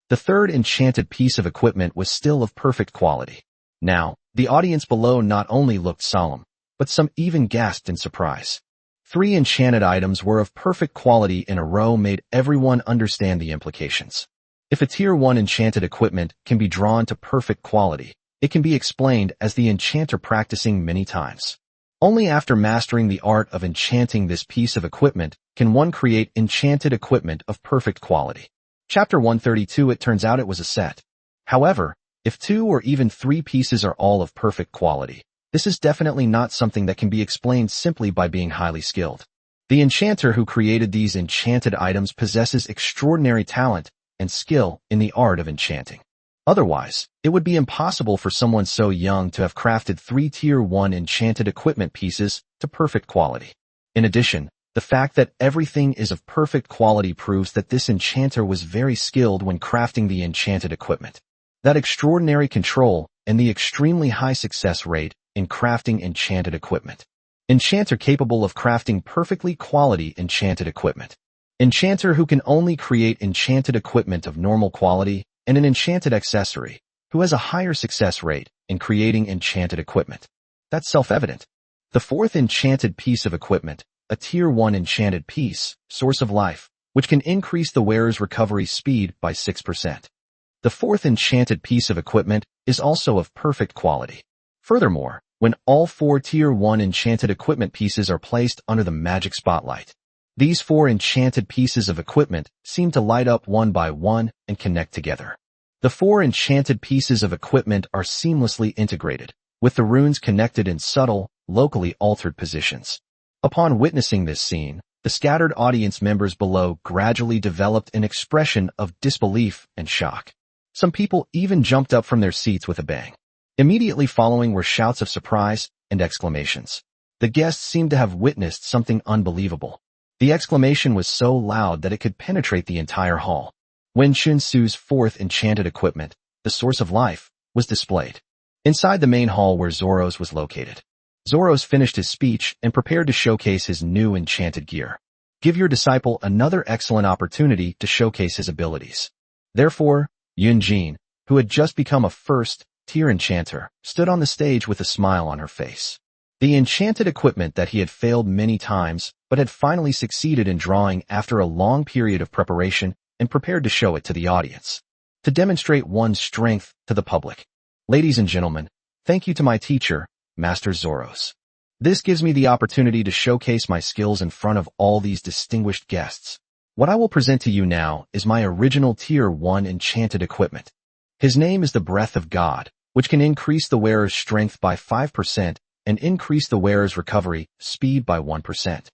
The third enchanted piece of equipment was still of perfect quality. Now, the audience below not only looked solemn, but some even gasped in surprise. Three enchanted items were of perfect quality in a row made everyone understand the implications. If a Tier 1 enchanted equipment can be drawn to perfect quality, it can be explained as the enchanter practicing many times. Only after mastering the art of enchanting this piece of equipment can one create enchanted equipment of perfect quality. Chapter 132. It turns out it was a set. However, if two or even three pieces are all of perfect quality, this is definitely not something that can be explained simply by being highly skilled. The enchanter who created these enchanted items possesses extraordinary talent and skill in the art of enchanting. Otherwise, it would be impossible for someone so young to have crafted three Tier 1 enchanted equipment pieces to perfect quality. In addition, the fact that everything is of perfect quality proves that this enchanter was very skilled when crafting the enchanted equipment. That extraordinary control and the extremely high success rate in crafting enchanted equipment. Enchanter capable of crafting perfectly quality enchanted equipment. Enchanter who can only create enchanted equipment of normal quality, and an enchanted accessory, who has a higher success rate in creating enchanted equipment. That's self-evident. The fourth enchanted piece of equipment, a Tier 1 enchanted piece, Source of Life, which can increase the wearer's recovery speed by 6%. The fourth enchanted piece of equipment is also of perfect quality. Furthermore, when all four Tier 1 enchanted equipment pieces are placed under the magic spotlight, these four enchanted pieces of equipment seem to light up one by one and connect together. The four enchanted pieces of equipment are seamlessly integrated, with the runes connected in subtle, locally altered positions. Upon witnessing this scene, the scattered audience members below gradually developed an expression of disbelief and shock. Some people even jumped up from their seats with a bang. Immediately following were shouts of surprise and exclamations. The guests seemed to have witnessed something unbelievable. The exclamation was so loud that it could penetrate the entire hall. Wen Chunsu's fourth enchanted equipment, the Source of Life, was displayed inside the main hall where Zoros was located. Zoros finished his speech and prepared to showcase his new enchanted gear. Give your disciple another excellent opportunity to showcase his abilities. Therefore, Yunjin, who had just become a first-tier enchanter, stood on the stage with a smile on her face. The enchanted equipment that he had failed many times, but had finally succeeded in drawing after a long period of preparation and prepared to show it to the audience. To demonstrate one's strength to the public. Ladies and gentlemen, thank you to my teacher, Master Zoros. This gives me the opportunity to showcase my skills in front of all these distinguished guests. What I will present to you now is my original Tier 1 enchanted equipment. His name is the Breath of God, which can increase the wearer's strength by 5% and increase the wearer's recovery speed by 1%.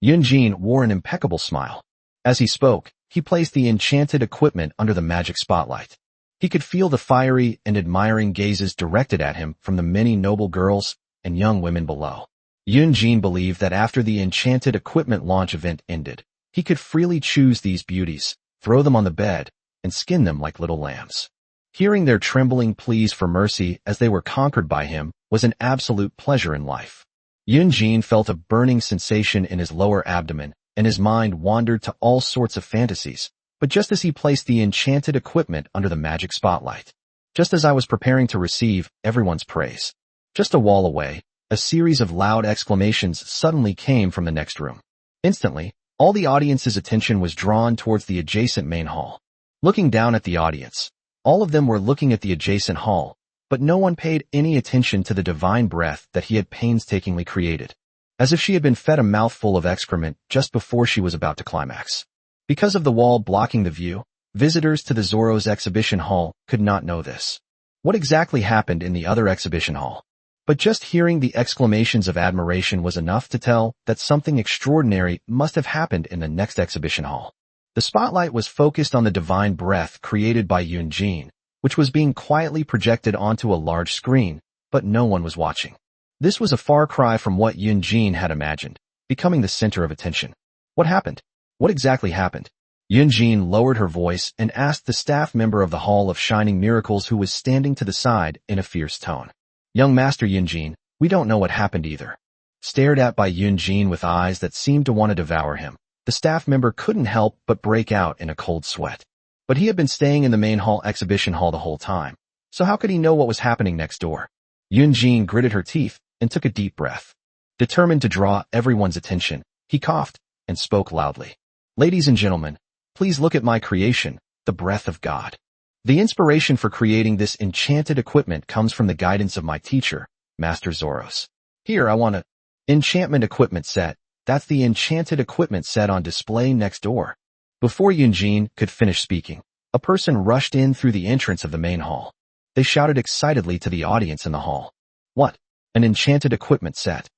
Yunjin wore an impeccable smile. As he spoke, he placed the enchanted equipment under the magic spotlight. He could feel the fiery and admiring gazes directed at him from the many noble girls and young women below. Yunjin believed that after the enchanted equipment launch event ended, he could freely choose these beauties, throw them on the bed, and skin them like little lambs. Hearing their trembling pleas for mercy as they were conquered by him was an absolute pleasure in life. Yunjin felt a burning sensation in his lower abdomen, and his mind wandered to all sorts of fantasies. But just as he placed the enchanted equipment under the magic spotlight, just as I was preparing to receive everyone's praise, just a wall away, a series of loud exclamations suddenly came from the next room. Instantly, all the audience's attention was drawn towards the adjacent main hall. Looking down at the audience, all of them were looking at the adjacent hall, but no one paid any attention to the divine breath that he had painstakingly created, as if she had been fed a mouthful of excrement just before she was about to climax. Because of the wall blocking the view, visitors to the Zoros exhibition hall could not know this. What exactly happened in the other exhibition hall? But just hearing the exclamations of admiration was enough to tell that something extraordinary must have happened in the next exhibition hall. The spotlight was focused on the divine breath created by Yunjin, which was being quietly projected onto a large screen, but no one was watching. This was a far cry from what Yunjin had imagined, becoming the center of attention. What happened? What exactly happened? Yunjin lowered her voice and asked the staff member of the Hall of Shining Miracles who was standing to the side in a fierce tone. Young Master Yunjin, we don't know what happened either. Stared at by Yunjin with eyes that seemed to want to devour him, the staff member couldn't help but break out in a cold sweat. But he had been staying in the main exhibition hall the whole time, so how could he know what was happening next door? Yunjin gritted her teeth and took a deep breath. Determined to draw everyone's attention, he coughed and spoke loudly. Ladies and gentlemen, please look at my creation, the breath of God. The inspiration for creating this enchanted equipment comes from the guidance of my teacher, Master Zoros. Here I want a enchantment equipment set. That's the enchanted equipment set on display next door. Before Yunjin could finish speaking, a person rushed in through the entrance of the main hall. They shouted excitedly to the audience in the hall. What? An enchanted equipment set?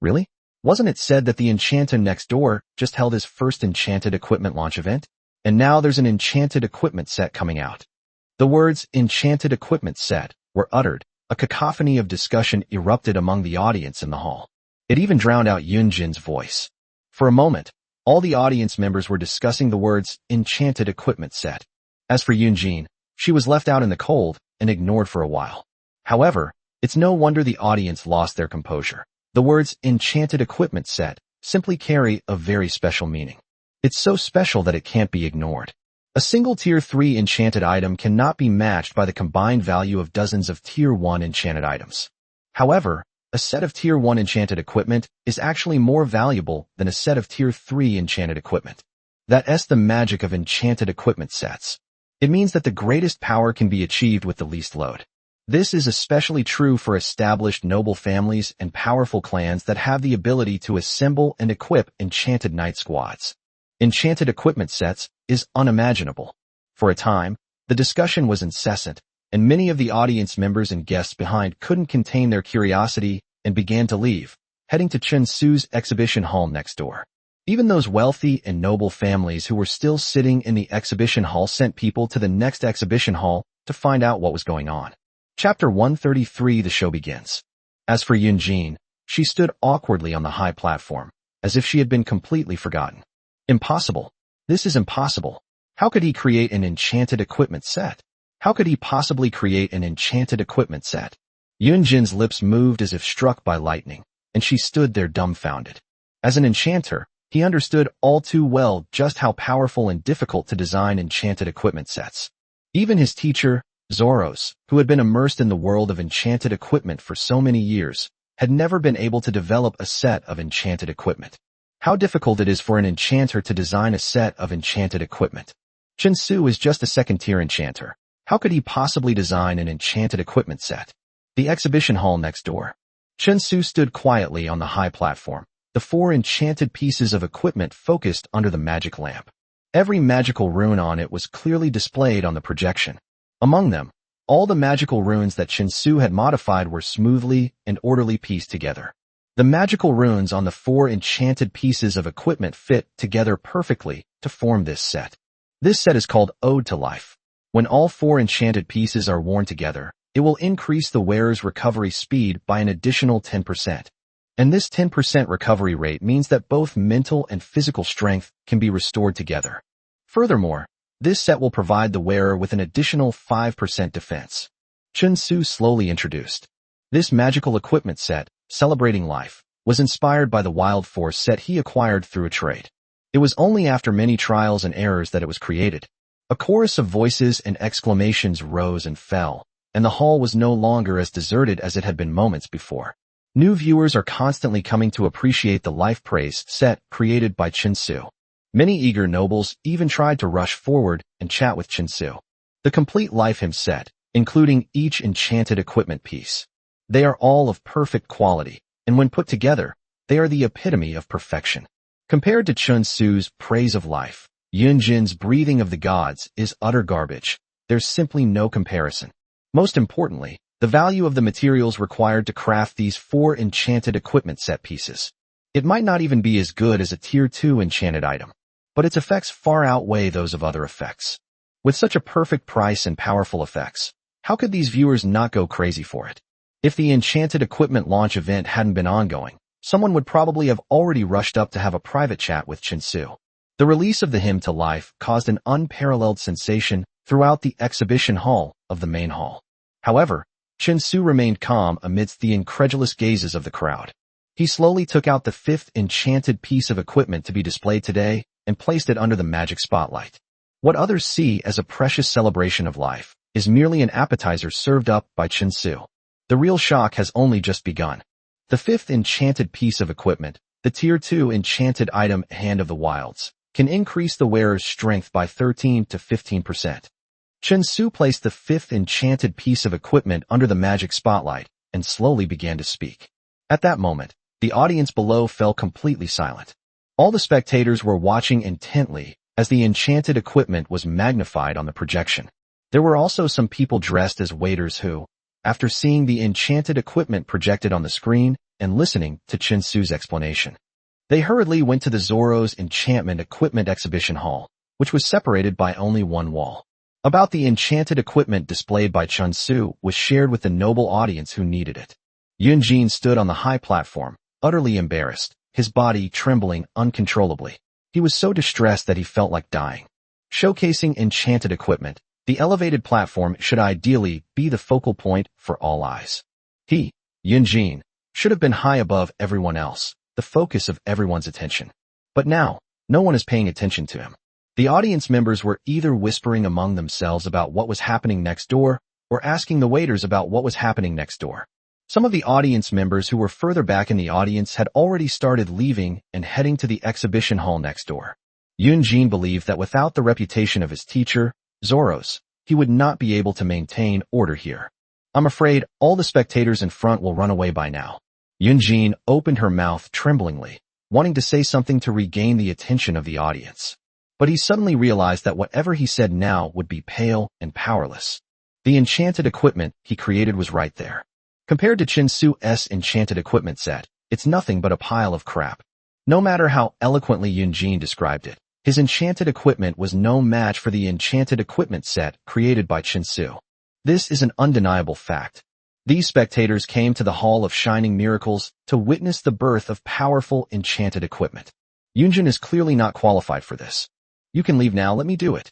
Really? Wasn't it said that the Enchanted next door just held his first enchanted equipment launch event? And now there's an enchanted equipment set coming out. The words enchanted equipment set were uttered. A cacophony of discussion erupted among the audience in the hall. It even drowned out Yunjin's voice. For a moment, all the audience members were discussing the words enchanted equipment set. As for Yunjin, she was left out in the cold and ignored for a while. However, it's no wonder the audience lost their composure. The words enchanted equipment set simply carry a very special meaning. It's so special that it can't be ignored. A single Tier 3 enchanted item cannot be matched by the combined value of dozens of Tier 1 enchanted items. However, a set of Tier 1 enchanted equipment is actually more valuable than a set of Tier 3 enchanted equipment. That's the magic of enchanted equipment sets. It means that the greatest power can be achieved with the least load. This is especially true for established noble families and powerful clans that have the ability to assemble and equip enchanted knight squads. Enchanted equipment sets is unimaginable. For a time, the discussion was incessant, and many of the audience members and guests behind couldn't contain their curiosity and began to leave, heading to Chen Su's exhibition hall next door. Even those wealthy and noble families who were still sitting in the exhibition hall sent people to the next exhibition hall to find out what was going on. Chapter 133. The show begins. As for Yunjin, she stood awkwardly on the high platform, as if she had been completely forgotten. Impossible. This is impossible. How could he create an enchanted equipment set? How could he possibly create an enchanted equipment set? Yunjin's lips moved as if struck by lightning, and she stood there dumbfounded. As an enchanter, he understood all too well just how powerful and difficult to design enchanted equipment sets. Even his teacher, Zoros, who had been immersed in the world of enchanted equipment for so many years, had never been able to develop a set of enchanted equipment. How difficult it is for an enchanter to design a set of enchanted equipment. Chen Su is just a second-tier enchanter. How could he possibly design an enchanted equipment set? The exhibition hall next door. Chen Su stood quietly on the high platform, the 4 enchanted pieces of equipment focused under the magic lamp. Every magical rune on it was clearly displayed on the projection. Among them, all the magical runes that Chen Su had modified were smoothly and orderly pieced together. The magical runes on the 4 enchanted pieces of equipment fit together perfectly to form this set. This set is called Ode to Life. When all 4 enchanted pieces are worn together, it will increase the wearer's recovery speed by an additional 10%. And this 10% recovery rate means that both mental and physical strength can be restored together. Furthermore, this set will provide the wearer with an additional 5% defense. Chen Su slowly introduced. This magical equipment set, Celebrating Life, was inspired by the Wild Force set he acquired through a trade. It was only after many trials and errors that it was created. A chorus of voices and exclamations rose and fell, and the hall was no longer as deserted as it had been moments before. New viewers are constantly coming to appreciate the Life Praise set created by Chen Su. Many eager nobles even tried to rush forward and chat with Chen Su. The complete Life Hymn set, including each enchanted equipment piece. They are all of perfect quality, and when put together, they are the epitome of perfection. Compared to Chen Su's Praise of Life, Yunjin's Breathing of the Gods is utter garbage. There's simply no comparison. Most importantly, the value of the materials required to craft these 4 enchanted equipment set pieces. It might not even be as good as a Tier 2 enchanted item, but its effects far outweigh those of other effects. With such a perfect price and powerful effects, how could these viewers not go crazy for it? If the enchanted equipment launch event hadn't been ongoing, someone would probably have already rushed up to have a private chat with Chinsu. The release of the hymn to life caused an unparalleled sensation throughout the exhibition hall of the main hall. However, Chinsu remained calm amidst the incredulous gazes of the crowd. He slowly took out the fifth enchanted piece of equipment to be displayed today and placed it under the magic spotlight. What others see as a precious celebration of life is merely an appetizer served up by Chinsu. The real shock has only just begun. The fifth enchanted piece of equipment, the Tier 2 enchanted item Hand of the Wilds, can increase the wearer's strength by 13 to 15%. Chinsu placed the fifth enchanted piece of equipment under the magic spotlight and slowly began to speak. At that moment, the audience below fell completely silent. All the spectators were watching intently as the enchanted equipment was magnified on the projection. There were also some people dressed as waiters who, after seeing the enchanted equipment projected on the screen and listening to Chinsu's explanation, they hurriedly went to the Zoro's Enchantment Equipment Exhibition Hall, which was separated by only one wall. About the enchanted equipment displayed by Chinsu was shared with the noble audience who needed it. Yunjin stood on the high platform, utterly embarrassed, his body trembling uncontrollably. He was so distressed that he felt like dying. Showcasing enchanted equipment, the elevated platform should ideally be the focal point for all eyes. He, Yunjin, should have been high above everyone else, the focus of everyone's attention. But now, no one is paying attention to him. The audience members were either whispering among themselves about what was happening next door, or asking the waiters about what was happening next door. Some of the audience members who were further back in the audience had already started leaving and heading to the exhibition hall next door. Yunjin believed that without the reputation of his teacher, Zoro's, he would not be able to maintain order here. I'm afraid all the spectators in front will run away by now. Yunjin opened her mouth tremblingly, wanting to say something to regain the attention of the audience. But he suddenly realized that whatever he said now would be pale and powerless. The enchanted equipment he created was right there. Compared to Chinsu's enchanted equipment set, it's nothing but a pile of crap. No matter how eloquently Yunjin described it, his enchanted equipment was no match for the enchanted equipment set created by Chinsu. This is an undeniable fact. These spectators came to the Hall of Shining Miracles to witness the birth of powerful enchanted equipment. Yunjin is clearly not qualified for this. You can leave now, let me do it.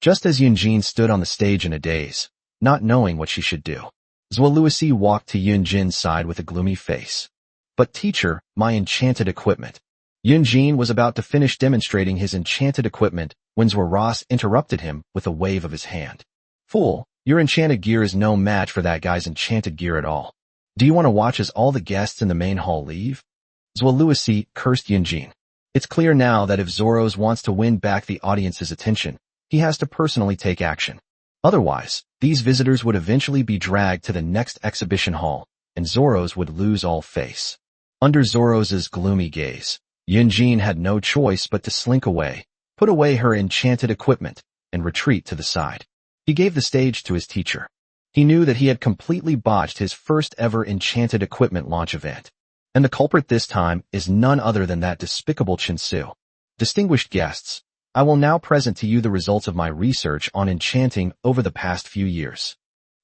Just as Yunjin stood on the stage in a daze, not knowing what she should do, Zuo walked to Yunjin's side with a gloomy face. But teacher, my enchanted equipment. Yunjin was about to finish demonstrating his enchanted equipment when Zuo interrupted him with a wave of his hand. Fool, your enchanted gear is no match for that guy's enchanted gear at all. Do you want to watch as all the guests in the main hall leave? Zuo cursed Yunjin. It's clear now that if Zoro's wants to win back the audience's attention, he has to personally take action. Otherwise, these visitors would eventually be dragged to the next exhibition hall, and Zoro's would lose all face. Under Zoro's gloomy gaze, Yunjin had no choice but to slink away, put away her enchanted equipment, and retreat to the side. He gave the stage to his teacher. He knew that he had completely botched his first ever enchanted equipment launch event. And the culprit this time is none other than that despicable Chinsu. Distinguished guests, I will now present to you the results of my research on enchanting over the past few years.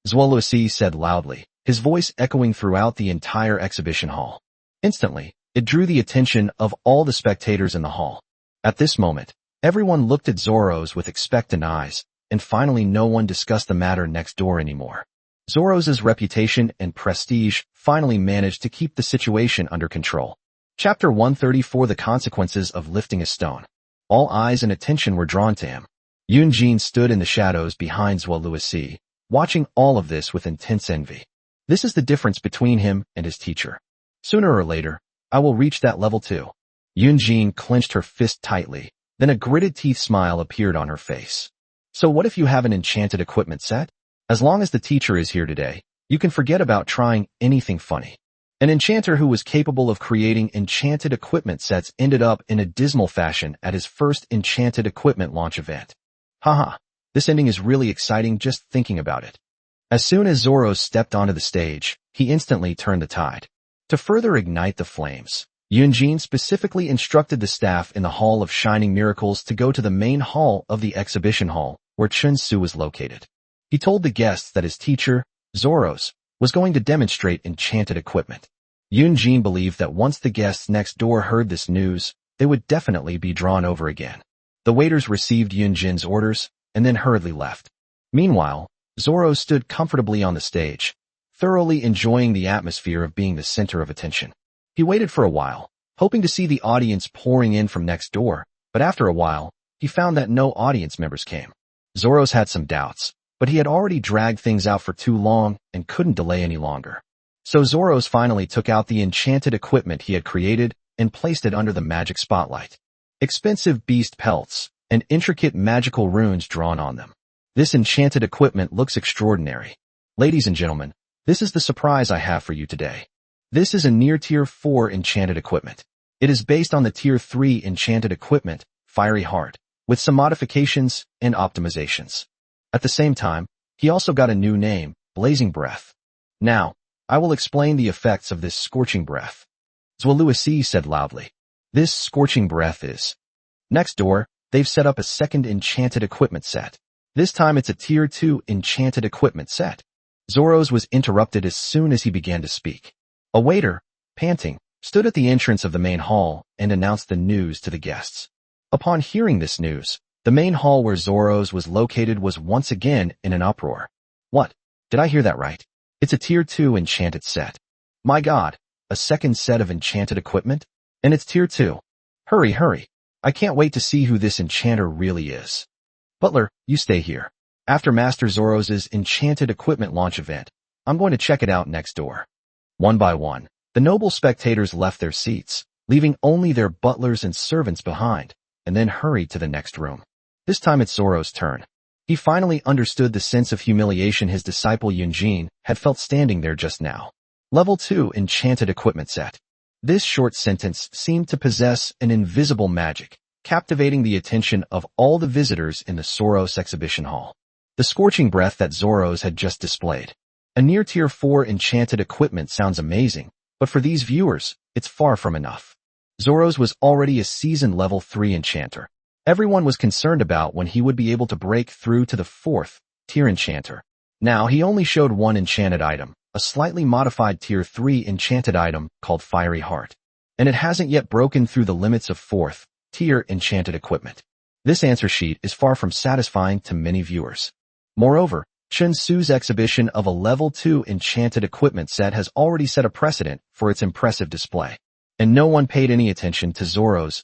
Zuo said loudly, his voice echoing throughout the entire exhibition hall. Instantly, it drew the attention of all the spectators in the hall. At this moment, everyone looked at Zoro's with expectant eyes, and finally no one discussed the matter next door anymore. Zoro's reputation and prestige finally managed to keep the situation under control. Chapter 134: The Consequences of Lifting a Stone. All eyes and attention were drawn to him. Yunjin stood in the shadows behind Zuo, watching all of this with intense envy. This is the difference between him and his teacher. Sooner or later, I will reach that level too. Yunjin clenched her fist tightly, then a gritted teeth smile appeared on her face. So what if you have an enchanted equipment set? As long as the teacher is here today, you can forget about trying anything funny. An enchanter who was capable of creating enchanted equipment sets ended up in a dismal fashion at his first enchanted equipment launch event. Haha, this ending is really exciting just thinking about it. As soon as Zoro stepped onto the stage, he instantly turned the tide. To further ignite the flames, Yunjin specifically instructed the staff in the Hall of Shining Miracles to go to the main hall of the exhibition hall, where Chun Su was located. He told the guests that his teacher, Zoros, was going to demonstrate enchanted equipment. Yunjin believed that once the guests next door heard this news, they would definitely be drawn over again. The waiters received Yunjin's orders and then hurriedly left. Meanwhile, Zoros stood comfortably on the stage, thoroughly enjoying the atmosphere of being the center of attention. He waited for a while, hoping to see the audience pouring in from next door, but after a while, he found that no audience members came. Zoros had some doubts, but he had already dragged things out for too long and couldn't delay any longer. So Zoros finally took out the enchanted equipment he had created and placed it under the magic spotlight. Expensive beast pelts and intricate magical runes drawn on them. This enchanted equipment looks extraordinary. Ladies and gentlemen, this is the surprise I have for you today. This is a near Tier 4 enchanted equipment. It is based on the Tier 3 enchanted equipment, Fiery Heart, with some modifications and optimizations. At the same time, he also got a new name, Blazing Breath. Now, I will explain the effects of this scorching breath. Zhuoluisi said loudly. This scorching breath is. Next door, they've set up a second enchanted equipment set. This time it's a Tier 2 enchanted equipment set. Zoros was interrupted as soon as he began to speak. A waiter, panting, stood at the entrance of the main hall and announced the news to the guests. Upon hearing this news, the main hall where Zoros was located was once again in an uproar. What? Did I hear that right? It's a Tier 2 enchanted set. My God, a second set of enchanted equipment? And it's Tier 2. Hurry, hurry. I can't wait to see who this enchanter really is. Butler, you stay here. After Master Zoros's enchanted equipment launch event, I'm going to check it out next door. One by one, the noble spectators left their seats, leaving only their butlers and servants behind, and then hurried to the next room. This time it's Zoros' turn. He finally understood the sense of humiliation his disciple Yunjin had felt standing there just now. Level 2 enchanted equipment set. This short sentence seemed to possess an invisible magic, captivating the attention of all the visitors in the Zoros exhibition hall. The scorching breath that Zoros had just displayed. A near Tier 4 enchanted equipment sounds amazing, but for these viewers, it's far from enough. Zoros was already a seasoned Level 3 enchanter. Everyone was concerned about when he would be able to break through to the 4th Tier enchanter. Now he only showed one enchanted item, a slightly modified Tier 3 enchanted item called Fiery Heart. And it hasn't yet broken through the limits of 4th Tier enchanted equipment. This answer sheet is far from satisfying to many viewers. Moreover, Chun Su's exhibition of a Level 2 enchanted equipment set has already set a precedent for its impressive display. And no one paid any attention to Zoros'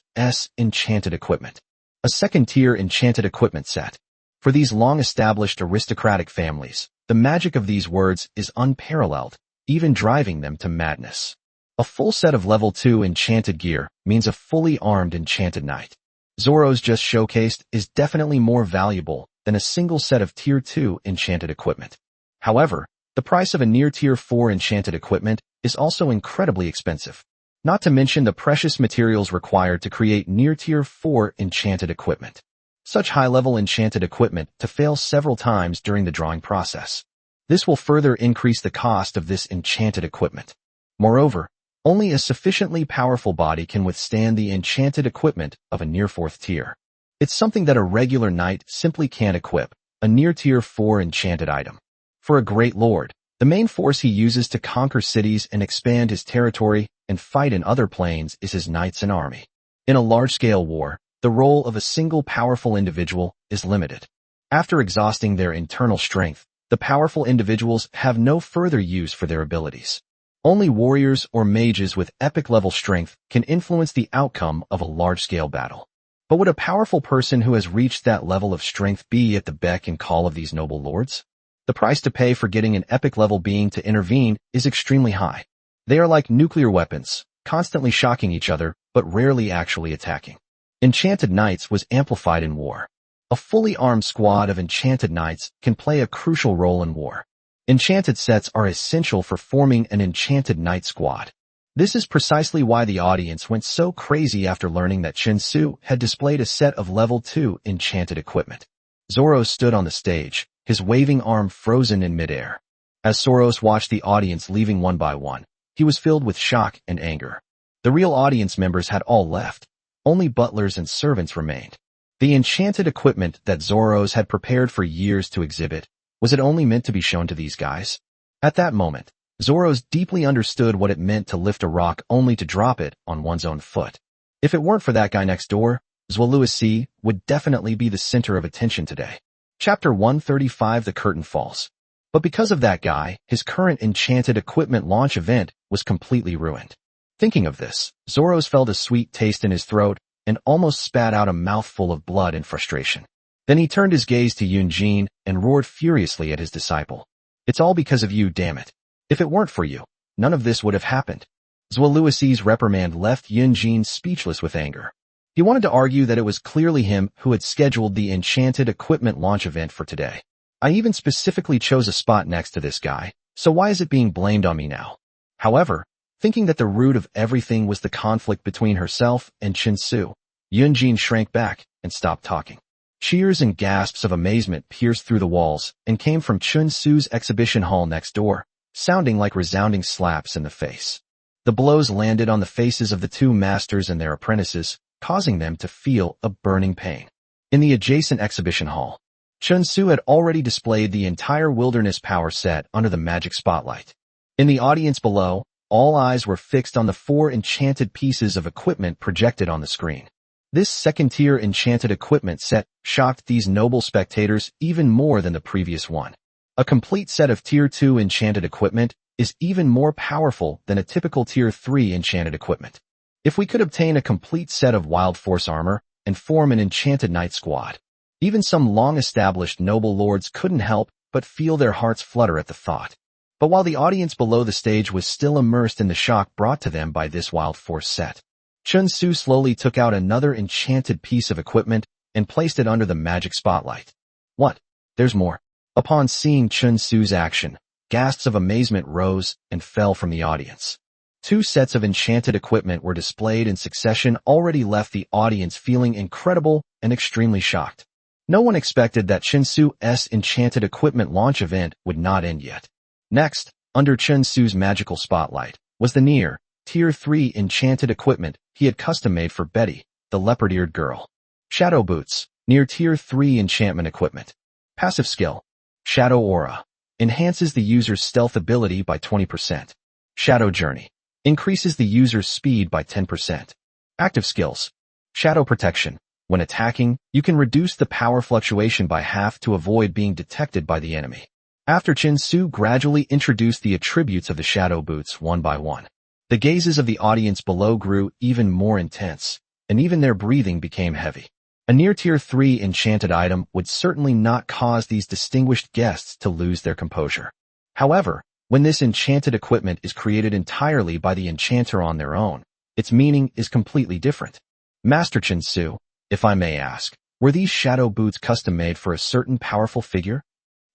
enchanted equipment. A second-tier enchanted equipment set. For these long-established aristocratic families, the magic of these words is unparalleled, even driving them to madness. A full set of Level 2 enchanted gear means a fully armed enchanted knight. Zoros just showcased is definitely more valuable than a single set of Tier 2 enchanted equipment. However, the price of a near Tier 4 enchanted equipment is also incredibly expensive. Not to mention the precious materials required to create near Tier 4 enchanted equipment. Such high-level enchanted equipment to fail several times during the drawing process. This will further increase the cost of this enchanted equipment. Moreover, only a sufficiently powerful body can withstand the enchanted equipment of a near 4th tier. It's something that a regular knight simply can't equip, a near Tier 4 enchanted item. For a great lord, the main force he uses to conquer cities and expand his territory and fight in other planes is his knights and army. In a large-scale war, the role of a single powerful individual is limited. After exhausting their internal strength, the powerful individuals have no further use for their abilities. Only warriors or mages with epic-level strength can influence the outcome of a large-scale battle. But would a powerful person who has reached that level of strength be at the beck and call of these noble lords? The price to pay for getting an epic-level being to intervene is extremely high. They are like nuclear weapons, constantly shocking each other, but rarely actually attacking. Enchanted Knights was amplified in war. A fully armed squad of Enchanted Knights can play a crucial role in war. Enchanted sets are essential for forming an Enchanted Knight squad. This is precisely why the audience went so crazy after learning that Chun Su had displayed a set of Level 2 enchanted equipment. Zoros stood on the stage, his waving arm frozen in midair. As Zoros watched the audience leaving one by one, he was filled with shock and anger. The real audience members had all left. Only butlers and servants remained. The enchanted equipment that Zoro's had prepared for years to exhibit, was it only meant to be shown to these guys? At that moment, Zoro's deeply understood what it meant to lift a rock only to drop it on one's own foot. If it weren't for that guy next door, Zwaluasi would definitely be the center of attention today. Chapter 135 The Curtain Falls. But because of that guy, his current enchanted equipment launch event was completely ruined. Thinking of this, Zoro's felt a sweet taste in his throat and almost spat out a mouthful of blood in frustration. Then he turned his gaze to Yunjin and roared furiously at his disciple. It's all because of you, damn it. If it weren't for you, none of this would have happened. Zwaluasi's reprimand left Yunjin speechless with anger. He wanted to argue that it was clearly him who had scheduled the enchanted equipment launch event for today. I even specifically chose a spot next to this guy, so why is it being blamed on me now? However, thinking that the root of everything was the conflict between herself and Chinsu, Yunjin shrank back and stopped talking. Cheers and gasps of amazement pierced through the walls and came from Chinsu's exhibition hall next door, sounding like resounding slaps in the face. The blows landed on the faces of the two masters and their apprentices, causing them to feel a burning pain. In the adjacent exhibition hall, Chinsu had already displayed the entire wilderness power set under the magic spotlight. In the audience below, all eyes were fixed on the 4 enchanted pieces of equipment projected on the screen. This second-tier enchanted equipment set shocked these noble spectators even more than the previous one. A complete set of Tier 2 enchanted equipment is even more powerful than a typical Tier 3 enchanted equipment. If we could obtain a complete set of Wild Force armor and form an enchanted knight squad, even some long-established noble lords couldn't help but feel their hearts flutter at the thought. But while the audience below the stage was still immersed in the shock brought to them by this Wild Force set, Chinsu slowly took out another enchanted piece of equipment and placed it under the magic spotlight. What? There's more. Upon seeing Chinsu's action, gasps of amazement rose and fell from the audience. 2 sets of enchanted equipment were displayed in succession already left the audience feeling incredible and extremely shocked. No one expected that Chinsu's enchanted equipment launch event would not end yet. Next, under Chinsu's magical spotlight, was the near Tier 3 enchanted equipment he had custom-made for Betty, the leopard-eared girl. Shadow Boots, near Tier 3 enchantment equipment. Passive skill. Shadow Aura. Enhances the user's stealth ability by 20%. Shadow Journey. Increases the user's speed by 10%. Active skills. Shadow Protection. When attacking, you can reduce the power fluctuation by half to avoid being detected by the enemy. After Chinsu gradually introduced the attributes of the Shadow Boots one by one, the gazes of the audience below grew even more intense, and even their breathing became heavy. A near Tier 3 enchanted item would certainly not cause these distinguished guests to lose their composure. However, when this enchanted equipment is created entirely by the enchanter on their own, its meaning is completely different. Master Chinsu, if I may ask, were these Shadow Boots custom-made for a certain powerful figure?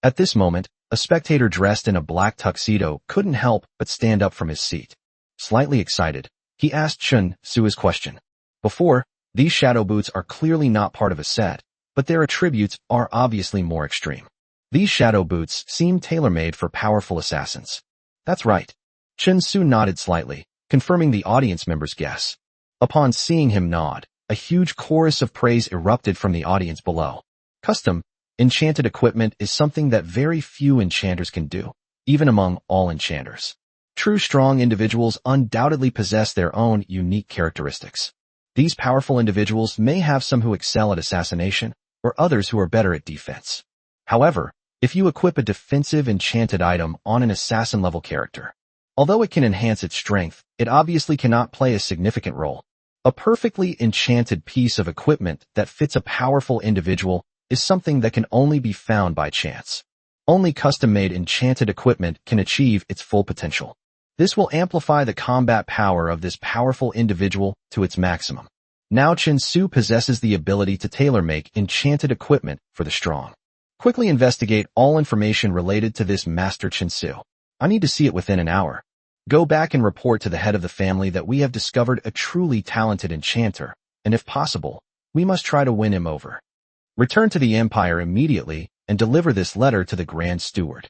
At this moment, a spectator dressed in a black tuxedo couldn't help but stand up from his seat. Slightly excited, he asked Chinsu his question. Before, these Shadow Boots are clearly not part of a set, but their attributes are obviously more extreme. These Shadow Boots seem tailor-made for powerful assassins. That's right. Chinsu nodded slightly, confirming the audience member's guess. Upon seeing him nod, a huge chorus of praise erupted from the audience below. Custom, enchanted equipment is something that very few enchanters can do, even among all enchanters. True strong individuals undoubtedly possess their own unique characteristics. These powerful individuals may have some who excel at assassination, or others who are better at defense. However, if you equip a defensive enchanted item on an assassin-level character, although it can enhance its strength, it obviously cannot play a significant role. A perfectly enchanted piece of equipment that fits a powerful individual is something that can only be found by chance. Only custom-made enchanted equipment can achieve its full potential. This will amplify the combat power of this powerful individual to its maximum. Now Chinsu possesses the ability to tailor-make enchanted equipment for the strong. Quickly investigate all information related to this Master Chinsu. I need to see it within an hour. Go back and report to the head of the family that we have discovered a truly talented enchanter, and if possible, we must try to win him over. Return to the Empire immediately and deliver this letter to the Grand Steward.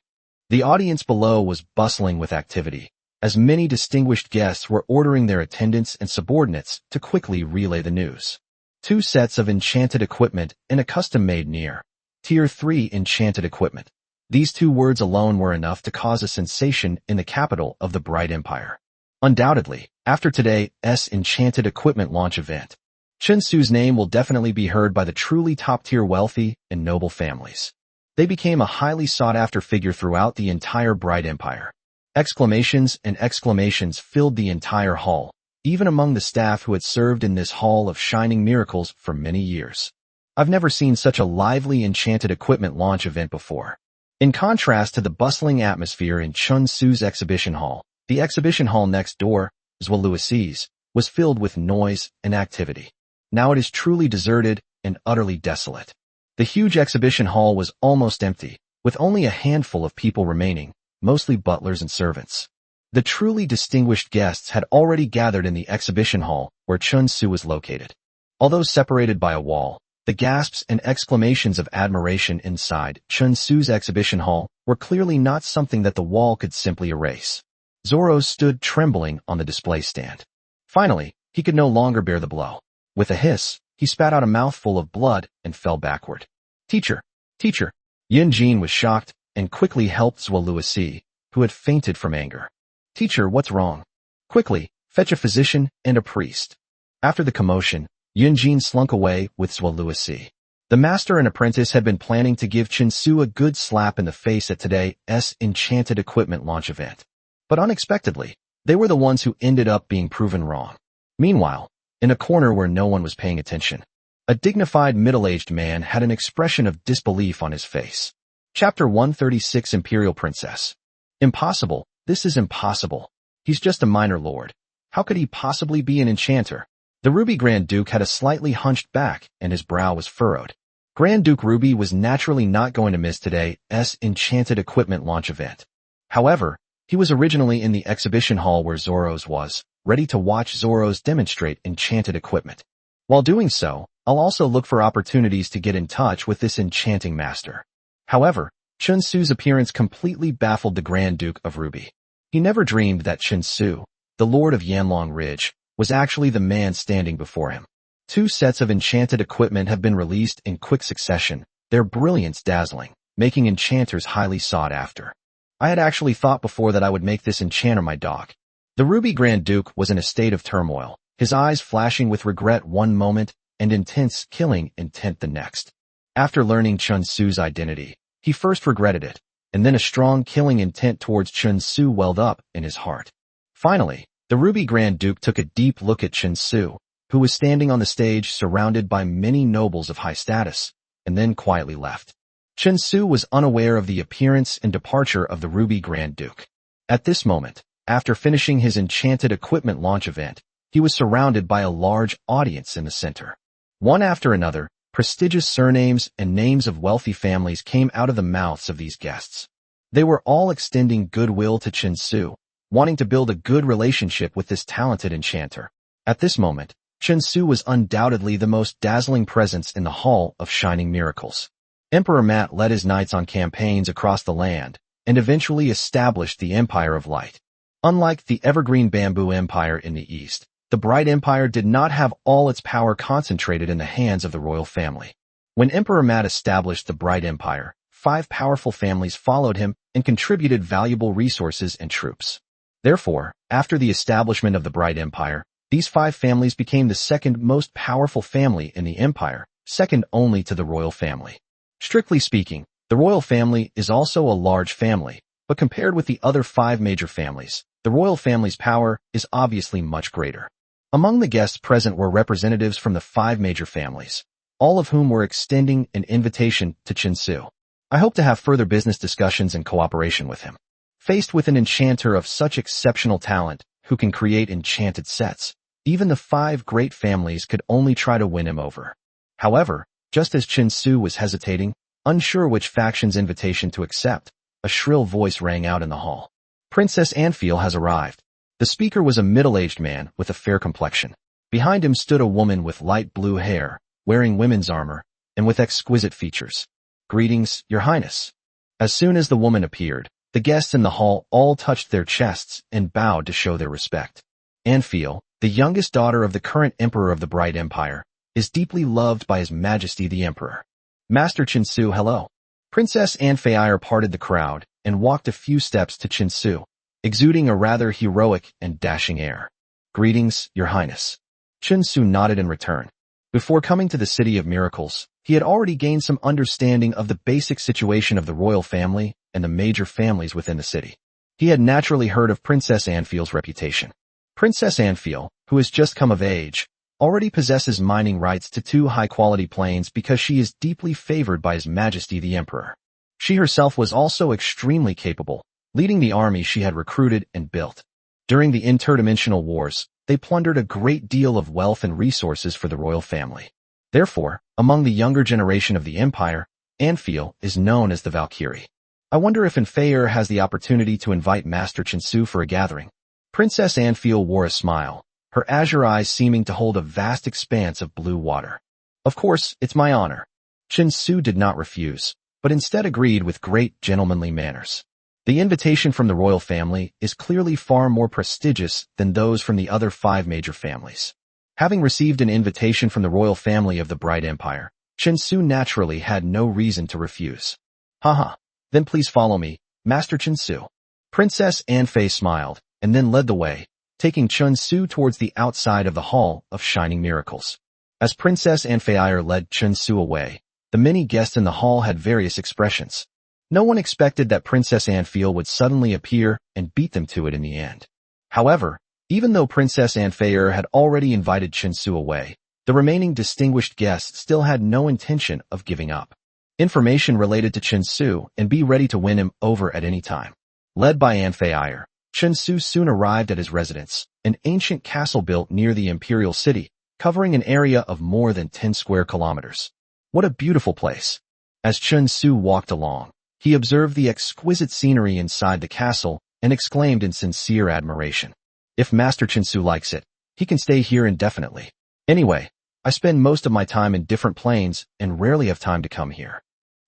The audience below was bustling with activity, as many distinguished guests were ordering their attendants and subordinates to quickly relay the news. 2 sets of enchanted equipment and a custom-made near Tier 3 enchanted equipment. These 2 words alone were enough to cause a sensation in the capital of the Bright Empire. Undoubtedly, after today's enchanted equipment launch event, Chen Su's name will definitely be heard by the truly top-tier wealthy and noble families. They became a highly sought-after figure throughout the entire Bright Empire. Exclamations and exclamations filled the entire hall, even among the staff who had served in this Hall of Shining Miracles for many years. I've never seen such a lively enchanted equipment launch event before. In contrast to the bustling atmosphere in Chen Su's exhibition hall, the exhibition hall next door, Zhuo was filled with noise and activity. Now it is truly deserted and utterly desolate. The huge exhibition hall was almost empty, with only a handful of people remaining, mostly butlers and servants. The truly distinguished guests had already gathered in the exhibition hall where Chen Su was located. Although separated by a wall, the gasps and exclamations of admiration inside Chen Su's exhibition hall were clearly not something that the wall could simply erase. Zoro stood trembling on the display stand. Finally, he could no longer bear the blow. With a hiss, he spat out a mouthful of blood and fell backward. Teacher! Teacher! Yin Jin was shocked and quickly helped Zhuo Luosi, who had fainted from anger. Teacher, what's wrong? Quickly, fetch a physician and a priest. After the commotion, Yin Jin slunk away with Zhuo Luosi. The master and apprentice had been planning to give Chen Su a good slap in the face at today's enchanted equipment launch event. But unexpectedly, they were the ones who ended up being proven wrong. Meanwhile, in a corner where no one was paying attention, a dignified middle-aged man had an expression of disbelief on his face. Chapter 136 Imperial Princess. Impossible, this is impossible. He's just a minor lord. How could he possibly be an enchanter? The Ruby Grand Duke had a slightly hunched back and his brow was furrowed. Grand Duke Ruby was naturally not going to miss today's enchanted equipment launch event. However, he was originally in the exhibition hall where Zoro's was, ready to watch Zoro's demonstrate enchanted equipment. While doing so, I'll also look for opportunities to get in touch with this enchanting master. However, Chen Su's appearance completely baffled the Grand Duke of Ruby. He never dreamed that Chen Su, the Lord of Yanlong Ridge, was actually the man standing before him. 2 sets of enchanted equipment have been released in quick succession, their brilliance dazzling, making enchanters highly sought after. I had actually thought before that I would make this enchanter my dog. The Ruby Grand Duke was in a state of turmoil, his eyes flashing with regret one moment and intense killing intent the next. After learning Chen Su's identity, he first regretted it, and then a strong killing intent towards Chen Su welled up in his heart. Finally, the Ruby Grand Duke took a deep look at Chen Su, who was standing on the stage surrounded by many nobles of high status, and then quietly left. Chen Su was unaware of the appearance and departure of the Ruby Grand Duke. At this moment, after finishing his enchanted equipment launch event, he was surrounded by a large audience in the center. One after another, prestigious surnames and names of wealthy families came out of the mouths of these guests. They were all extending goodwill to Chen Su, wanting to build a good relationship with this talented enchanter. At this moment, Chen Su was undoubtedly the most dazzling presence in the Hall of Shining Miracles. Emperor Mat led his knights on campaigns across the land, and eventually established the Empire of Light. Unlike the Evergreen Bamboo Empire in the east, the Bright Empire did not have all its power concentrated in the hands of the royal family. When Emperor Mat established the Bright Empire, 5 powerful families followed him and contributed valuable resources and troops. Therefore, after the establishment of the Bright Empire, these 5 families became the second most powerful family in the empire, second only to the royal family. Strictly speaking, the royal family is also a large family, but compared with the other 5 major families, the royal family's power is obviously much greater. Among the guests present were representatives from the 5 major families, all of whom were extending an invitation to Chen Su. I hope to have further business discussions and cooperation with him. Faced with an enchanter of such exceptional talent, who can create enchanted sets, even the 5 great families could only try to win him over. However, just as Chen Su was hesitating, unsure which faction's invitation to accept, a shrill voice rang out in the hall. Princess Anfiel has arrived. The speaker was a middle-aged man with a fair complexion. Behind him stood a woman with light blue hair, wearing women's armor, and with exquisite features. Greetings, Your Highness. As soon as the woman appeared, The guests in the hall all touched their chests and bowed to show their respect. Anfiel, the youngest daughter of the current emperor of the Bright Empire, is deeply loved by His Majesty the Emperor. Master Chinsu, hello. Princess Anfei parted the crowd and walked a few steps to Chinsu, exuding a rather heroic and dashing air. Greetings, Your Highness. Chinsu nodded in return. Before coming to the City of Miracles, he had already gained some understanding of the basic situation of the royal family and the major families within the city. He had naturally heard of Princess Anfiel's reputation. Princess Anfiel, who has just come of age, already possesses mining rights to 2 high-quality plains because she is deeply favored by His Majesty the Emperor. She herself was also extremely capable, leading the army she had recruited and built. During the interdimensional wars, they plundered a great deal of wealth and resources for the royal family. Therefore, among the younger generation of the empire, Anfiel is known as the Valkyrie. I wonder if Anfei has the opportunity to invite Master Chinsu for a gathering. Princess Anfiel wore a smile, her azure eyes seeming to hold a vast expanse of blue water. Of course, it's my honor. Chinsu did not refuse, but instead agreed with great gentlemanly manners. The invitation from the royal family is clearly far more prestigious than those from the other 5 major families. Having received an invitation from the royal family of the Bright Empire, Chinsu naturally had no reason to refuse. Haha, then please follow me, Master Chinsu. Princess Anfei smiled, and then led the way, taking Chinsu towards the outside of the Hall of Shining Miracles. As Princess Anfei led Chinsu away, the many guests in the hall had various expressions. No one expected that Princess Anfiel would suddenly appear and beat them to it in the end. However, even though Princess Anfei had already invited Chinsu away, the remaining distinguished guests still had no intention of giving up. Information related to Chinsu and be ready to win him over at any time. Led by Anfei, Chinsu soon arrived at his residence, an ancient castle built near the imperial city, covering an area of more than 10 square kilometers. What a beautiful place. As Chinsu walked along, he observed the exquisite scenery inside the castle and exclaimed in sincere admiration. If Master Chinsu likes it, he can stay here indefinitely. Anyway, I spend most of my time in different planes and rarely have time to come here.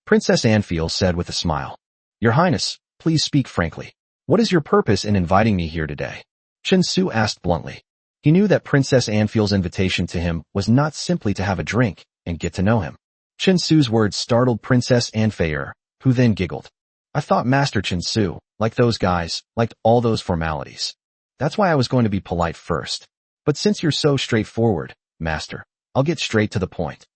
Princess Anfiel said with a smile. Your Highness, please speak frankly. What is your purpose in inviting me here today? Chinsu asked bluntly. He knew that Princess Anfiel's invitation to him was not simply to have a drink and get to know him. Chinsu's words startled Princess Anfei, who then giggled. I thought Master Chinsu, like those guys, liked all those formalities. That's why I was going to be polite first. But since you're so straightforward, Master, I'll get straight to the point.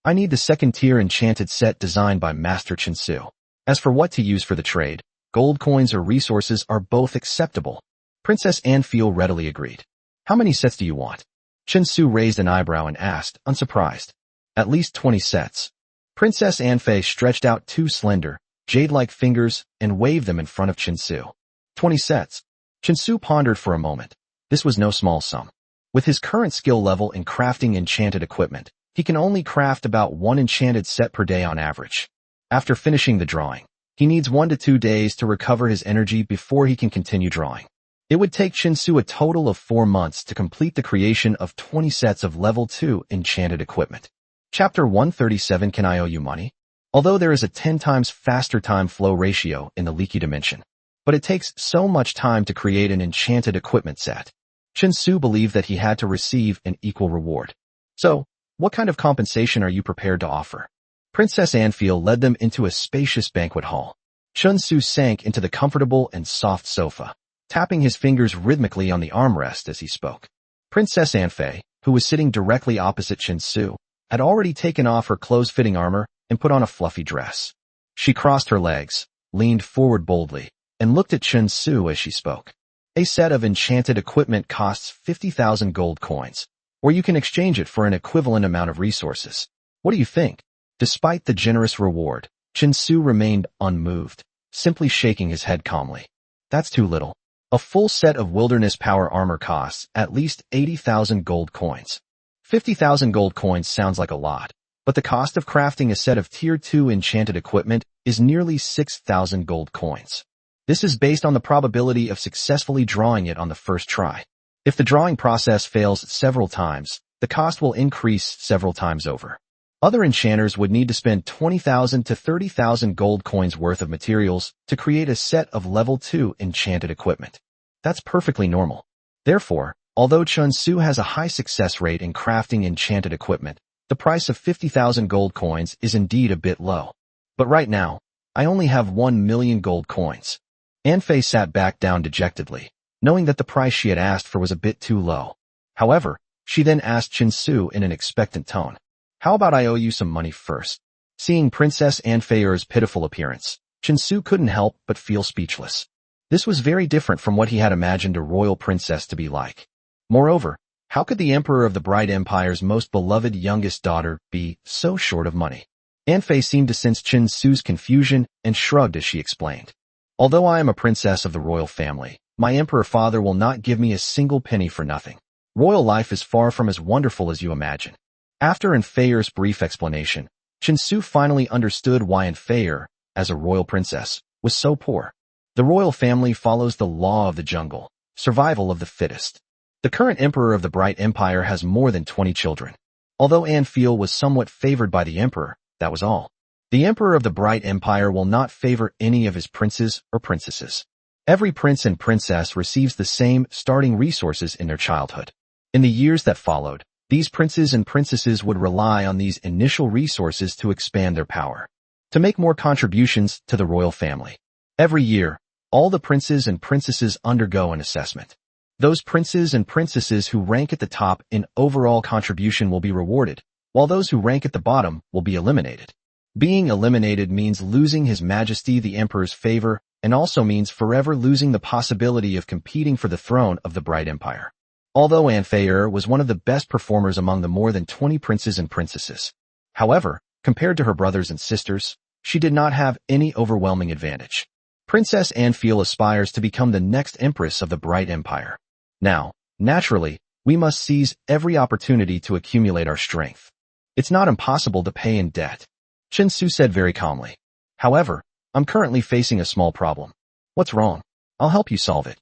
I need the 2nd-tier enchanted set designed by Master Chinsu. As for what to use for the trade, gold coins or resources are both acceptable. Princess Anfiel readily agreed. How many sets do you want? Chinsu raised an eyebrow and asked, unsurprised. At least 20 sets. Princess Anfei stretched out 2 slender, jade-like fingers and waved them in front of Chinsu. 20 sets. Chinsu pondered for a moment. This was no small sum. With his current skill level in crafting enchanted equipment, he can only craft about 1 enchanted set per day on average. After finishing the drawing, he needs 1 to 2 days to recover his energy before he can continue drawing. It would take Chinsu a total of 4 months to complete the creation of 20 sets of level 2 enchanted equipment. Chapter 137. Can I owe you money? Although there is a 10 times faster time flow ratio in the leaky dimension, but it takes so much time to create an enchanted equipment set. Chinsu believed that he had to receive an equal reward. So, what kind of compensation are you prepared to offer? Princess Anfiel led them into a spacious banquet hall. Chinsu sank into the comfortable and soft sofa, tapping his fingers rhythmically on the armrest as he spoke. Princess Anfei, who was sitting directly opposite Chinsu, had already taken off her close-fitting armor and put on a fluffy dress. She crossed her legs, leaned forward boldly, and looked at Chinsu as she spoke. A set of enchanted equipment costs 50,000 gold coins, or you can exchange it for an equivalent amount of resources. What do you think? Despite the generous reward, Chinsu remained unmoved, simply shaking his head calmly. That's too little. A full set of wilderness power armor costs at least 80,000 gold coins. 50,000 gold coins sounds like a lot, but the cost of crafting a set of Tier 2 enchanted equipment is nearly 6,000 gold coins. This is based on the probability of successfully drawing it on the first try. If the drawing process fails several times, the cost will increase several times over. Other enchanters would need to spend 20,000 to 30,000 gold coins worth of materials to create a set of level 2 enchanted equipment. That's perfectly normal. Therefore, although Chun Su has a high success rate in crafting enchanted equipment, the price of 50,000 gold coins is indeed a bit low. But right now, I only have 1 million gold coins. An Fei sat back down dejectedly, knowing that the price she had asked for was a bit too low. However, she then asked Chun Su in an expectant tone, "How about I owe you some money first?" Seeing Princess An Fei's pitiful appearance, Chun Su couldn't help but feel speechless. This was very different from what he had imagined a royal princess to be like. Moreover, how could the Emperor of the Bright Empire's most beloved youngest daughter be so short of money? An Fei seemed to sense Chun Su's confusion and shrugged as she explained. "Although I am a princess of the royal family, my emperor father will not give me a single penny for nothing. Royal life is far from as wonderful as you imagine." After An Fei's brief explanation, Chun Su finally understood why An Fei, as a royal princess, was so poor. The royal family follows the law of the jungle, survival of the fittest. The current emperor of the Bright Empire has more than 20 children. Although An Fei was somewhat favored by the emperor, that was all. The emperor of the Bright Empire will not favor any of his princes or princesses. Every prince and princess receives the same starting resources in their childhood. In the years that followed, these princes and princesses would rely on these initial resources to expand their power, to make more contributions to the royal family. Every year, all the princes and princesses undergo an assessment. Those princes and princesses who rank at the top in overall contribution will be rewarded, while those who rank at the bottom will be eliminated. Being eliminated means losing His Majesty the Emperor's favor and also means forever losing the possibility of competing for the throne of the Bright Empire. Although An Fei was one of the best performers among the more than 20 princes and princesses. However, compared to her brothers and sisters, she did not have any overwhelming advantage. Princess An Fei aspires to become the next empress of the Bright Empire. Now, naturally, we must seize every opportunity to accumulate our strength. It's not impossible to pay in debt, Chun Su said very calmly. However, I'm currently facing a small problem. What's wrong? I'll help you solve it.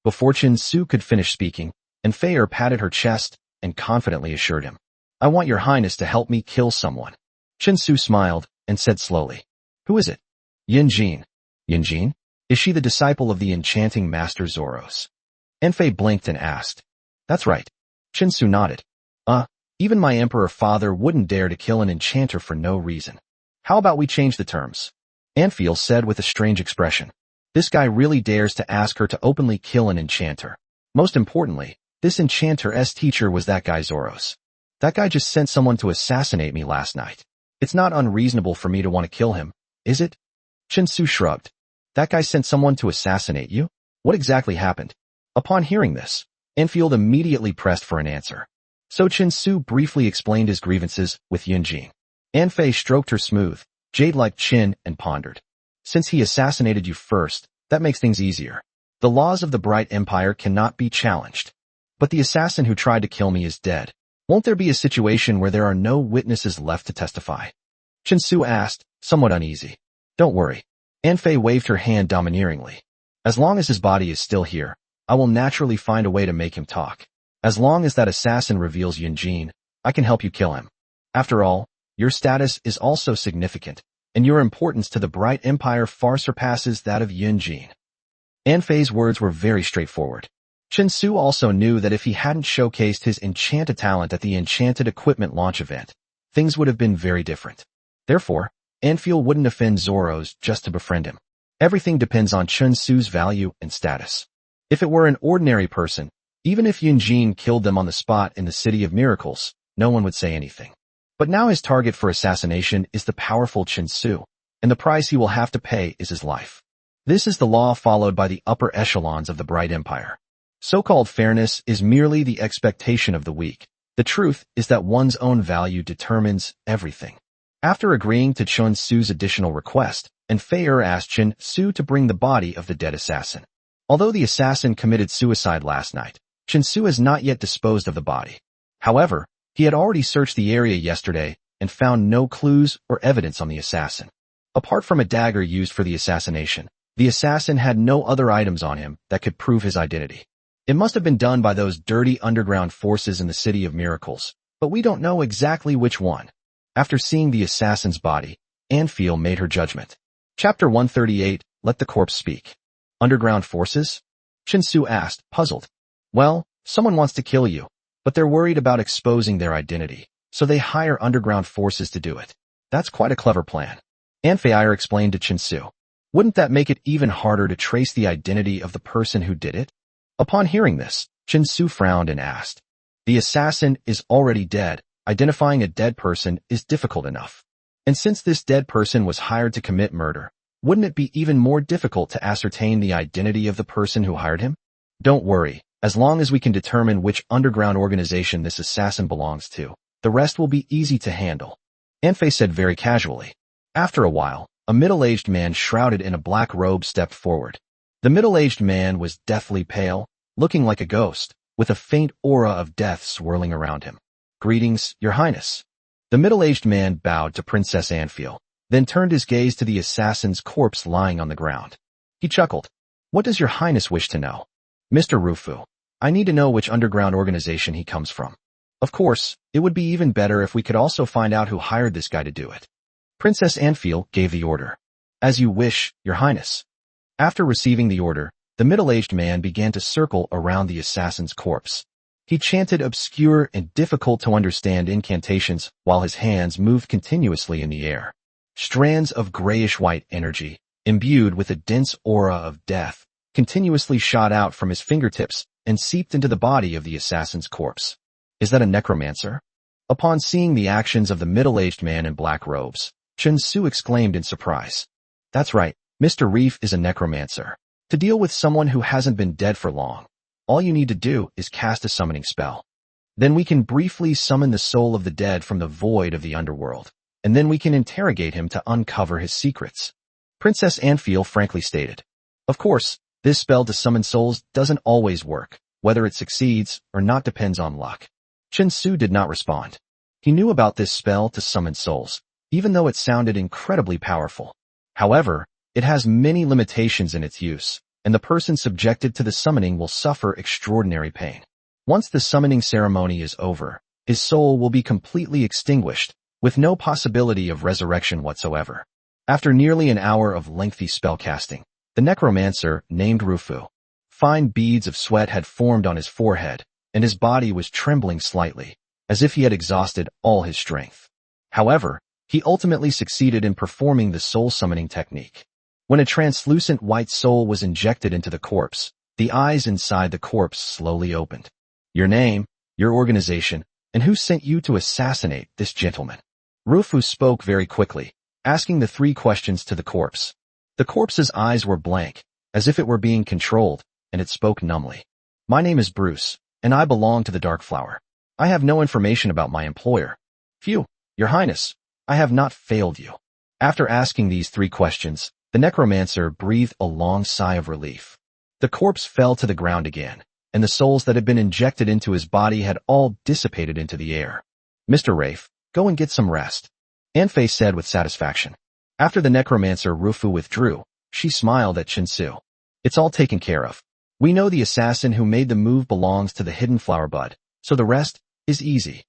Before Chun Su could finish speaking, An Fei patted her chest and confidently assured him, "I want your highness to help me kill someone." Chun Su smiled and said slowly, "Who is it?" "Yin Jin." "Yin Jin? Is she the disciple of the enchanting master Zoros?" An Fei blinked and asked. "That's right." Chun Su nodded. Even my emperor father wouldn't dare to kill an enchanter for no reason. How about we change the terms?" An Fei said with a strange expression. This guy really dares to ask her to openly kill an enchanter. Most importantly, this enchanter's teacher was that guy Zoros. That guy just sent someone to assassinate me last night. It's not unreasonable for me to want to kill him, is it? Chun Su shrugged. That guy sent someone to assassinate you? What exactly happened? Upon hearing this, An Fei immediately pressed for an answer. So Chun Su briefly explained his grievances with Yin Jin. An Fei stroked her smooth, jade-like chin and pondered. Since he assassinated you first, that makes things easier. The laws of the Bright Empire cannot be challenged. But the assassin who tried to kill me is dead. Won't there be a situation where there are no witnesses left to testify? Chun Su asked, somewhat uneasy. Don't worry. An Fei waved her hand domineeringly. As long as his body is still here, I will naturally find a way to make him talk. As long as that assassin reveals Yin Jin, I can help you kill him. After all, your status is also significant, and your importance to the Bright Empire far surpasses that of Yin Jin. An Fei's words were very straightforward. Chun Su also knew that if he hadn't showcased his enchanted talent at the Enchanted Equipment launch event, things would have been very different. Therefore, An Fei wouldn't offend Zoros just to befriend him. Everything depends on Chun Su's value and status. If it were an ordinary person, even if Yin Jin killed them on the spot in the City of Miracles, no one would say anything. But now his target for assassination is the powerful Chun Su, and the price he will have to pay is his life. This is the law followed by the upper echelons of the Bright Empire. So-called fairness is merely the expectation of the weak. The truth is that one's own value determines everything. After agreeing to Chun Su's additional request, An Fei asked Chun Su to bring the body of the dead assassin. Although the assassin committed suicide last night, Chun Su has not yet disposed of the body. However, he had already searched the area yesterday and found no clues or evidence on the assassin. Apart from a dagger used for the assassination, the assassin had no other items on him that could prove his identity. It must have been done by those dirty underground forces in the City of Miracles, but we don't know exactly which one. After seeing the assassin's body, Anfiel made her judgment. Chapter 138, Let the Corpse Speak. Underground forces? Chinsu asked, puzzled. Well, someone wants to kill you, but they're worried about exposing their identity, so they hire underground forces to do it. That's quite a clever plan. Anfeir explained to Chinsu. Wouldn't that make it even harder to trace the identity of the person who did it? Upon hearing this, Chinsu frowned and asked. The assassin is already dead. Identifying a dead person is difficult enough. And since this dead person was hired to commit murder, wouldn't it be even more difficult to ascertain the identity of the person who hired him? Don't worry, as long as we can determine which underground organization this assassin belongs to, the rest will be easy to handle. Anfei said very casually. After a while, a middle-aged man shrouded in a black robe stepped forward. The middle-aged man was deathly pale, looking like a ghost, with a faint aura of death swirling around him. Greetings, Your Highness. The middle-aged man bowed to Princess Anfiel, then turned his gaze to the assassin's corpse lying on the ground. He chuckled. What does Your Highness wish to know? Mr. Rufu, I need to know which underground organization he comes from. Of course, it would be even better if we could also find out who hired this guy to do it. Princess Anfiel gave the order. As you wish, Your Highness. After receiving the order, the middle-aged man began to circle around the assassin's corpse. He chanted obscure and difficult-to-understand incantations while his hands moved continuously in the air. Strands of grayish-white energy, imbued with a dense aura of death, continuously shot out from his fingertips and seeped into the body of the assassin's corpse. Is that a necromancer? Upon seeing the actions of the middle-aged man in black robes, Chinsu exclaimed in surprise. That's right, Mr. Reef is a necromancer. To deal with someone who hasn't been dead for long, all you need to do is cast a summoning spell. Then we can briefly summon the soul of the dead from the void of the underworld, and then we can interrogate him to uncover his secrets. Princess Anfiel frankly stated. Of course, this spell to summon souls doesn't always work. Whether it succeeds or not depends on luck. Chinsu did not respond. He knew about this spell to summon souls, even though it sounded incredibly powerful. However, it has many limitations in its use, and the person subjected to the summoning will suffer extraordinary pain. Once the summoning ceremony is over, his soul will be completely extinguished, with no possibility of resurrection whatsoever. After nearly an hour of lengthy spellcasting, the necromancer, named Rufu, fine beads of sweat had formed on his forehead, and his body was trembling slightly, as if he had exhausted all his strength. However, he ultimately succeeded in performing the soul summoning technique. When a translucent white soul was injected into the corpse, the eyes inside the corpse slowly opened. Your name, your organization, and who sent you to assassinate this gentleman? Rufu spoke very quickly, asking the 3 questions to the corpse. The corpse's eyes were blank, as if it were being controlled, and it spoke numbly. My name is Bruce, and I belong to the Dark Flower. I have no information about my employer. Phew, Your Highness, I have not failed you. After asking these 3 questions, the necromancer breathed a long sigh of relief. The corpse fell to the ground again, and the souls that had been injected into his body had all dissipated into the air. Mr. Rafe, go and get some rest, Anfei said with satisfaction. After the necromancer Rufu withdrew, she smiled at Chinsu. It's all taken care of. We know the assassin who made the move belongs to the Hidden Flower Bud, so the rest is easy.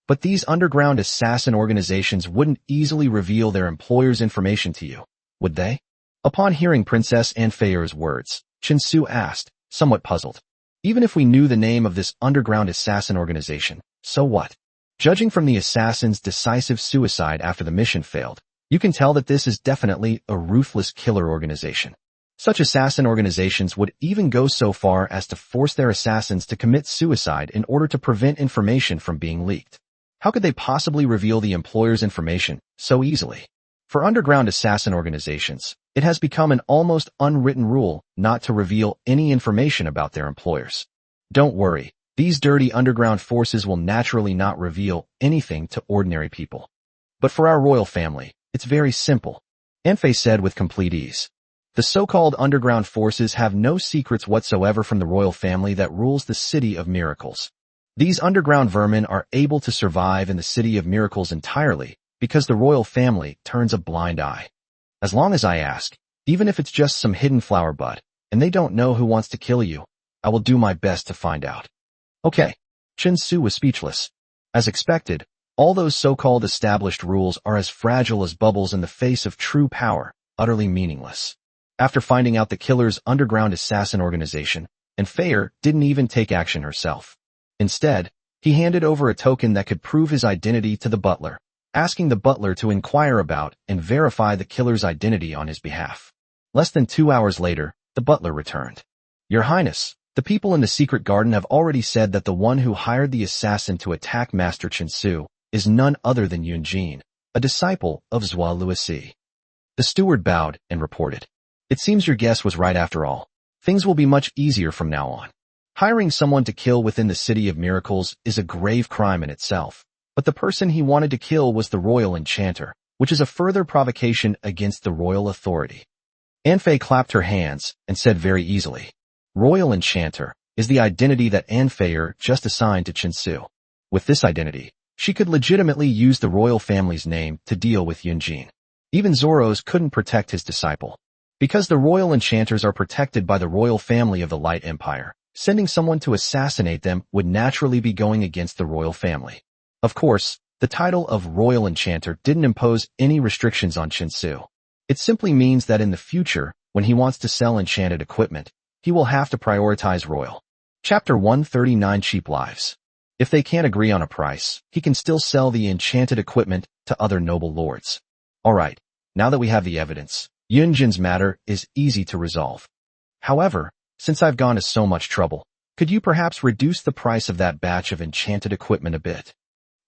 But these underground assassin organizations wouldn't easily reveal their employer's information to you, would they? Upon hearing Princess Anfeir's words, Chinsu asked, somewhat puzzled. Even if we knew the name of this underground assassin organization, so what? Judging from the assassin's decisive suicide after the mission failed, you can tell that this is definitely a ruthless killer organization. Such assassin organizations would even go so far as to force their assassins to commit suicide in order to prevent information from being leaked. How could they possibly reveal the employer's information so easily? For underground assassin organizations, it has become an almost unwritten rule not to reveal any information about their employers. Don't worry, these dirty underground forces will naturally not reveal anything to ordinary people. But for our royal family, it's very simple, Anfei said with complete ease. The so-called underground forces have no secrets whatsoever from the royal family that rules the City of Miracles. These underground vermin are able to survive in the City of Miracles entirely because the royal family turns a blind eye. As long as I ask, even if it's just some hidden flower bud, and they don't know who wants to kill you, I will do my best to find out. Okay. Chinsu was speechless. As expected, All those so-called established rules are as fragile as bubbles in the face of true power, utterly meaningless. After finding out the killer's underground assassin organization, and Feyre didn't even take action herself. Instead, he handed over a token that could prove his identity to the butler, asking the butler to inquire about and verify the killer's identity on his behalf. Less than 2 hours later, the butler returned. Your Highness, the people in the secret garden have already said that the one who hired the assassin to attack Master Chinsu is none other than Yunjin, a disciple of Zhao Luosi. The steward bowed and reported. It seems your guess was right after all. Things will be much easier from now on. Hiring someone to kill within the City of Miracles is a grave crime in itself, but the person he wanted to kill was the royal enchanter, which is a further provocation against the royal authority. Anfei clapped her hands and said very easily, Royal Enchanter is the identity that Anfei just assigned to Chinsu. With this identity, she could legitimately use the royal family's name to deal with Yunjin. Even Zoros couldn't protect his disciple. Because the royal enchanters are protected by the royal family of the Light Empire, sending someone to assassinate them would naturally be going against the royal family. Of course, the title of Royal Enchanter didn't impose any restrictions on Chinsu. It simply means that in the future, when he wants to sell enchanted equipment, he will have to prioritize royal. Chapter 139 Cheap Lives. If they can't agree on a price, he can still sell the enchanted equipment to other noble lords. Alright, now that we have the evidence, Yunjin's matter is easy to resolve. However, since I've gone to so much trouble, could you perhaps reduce the price of that batch of enchanted equipment a bit?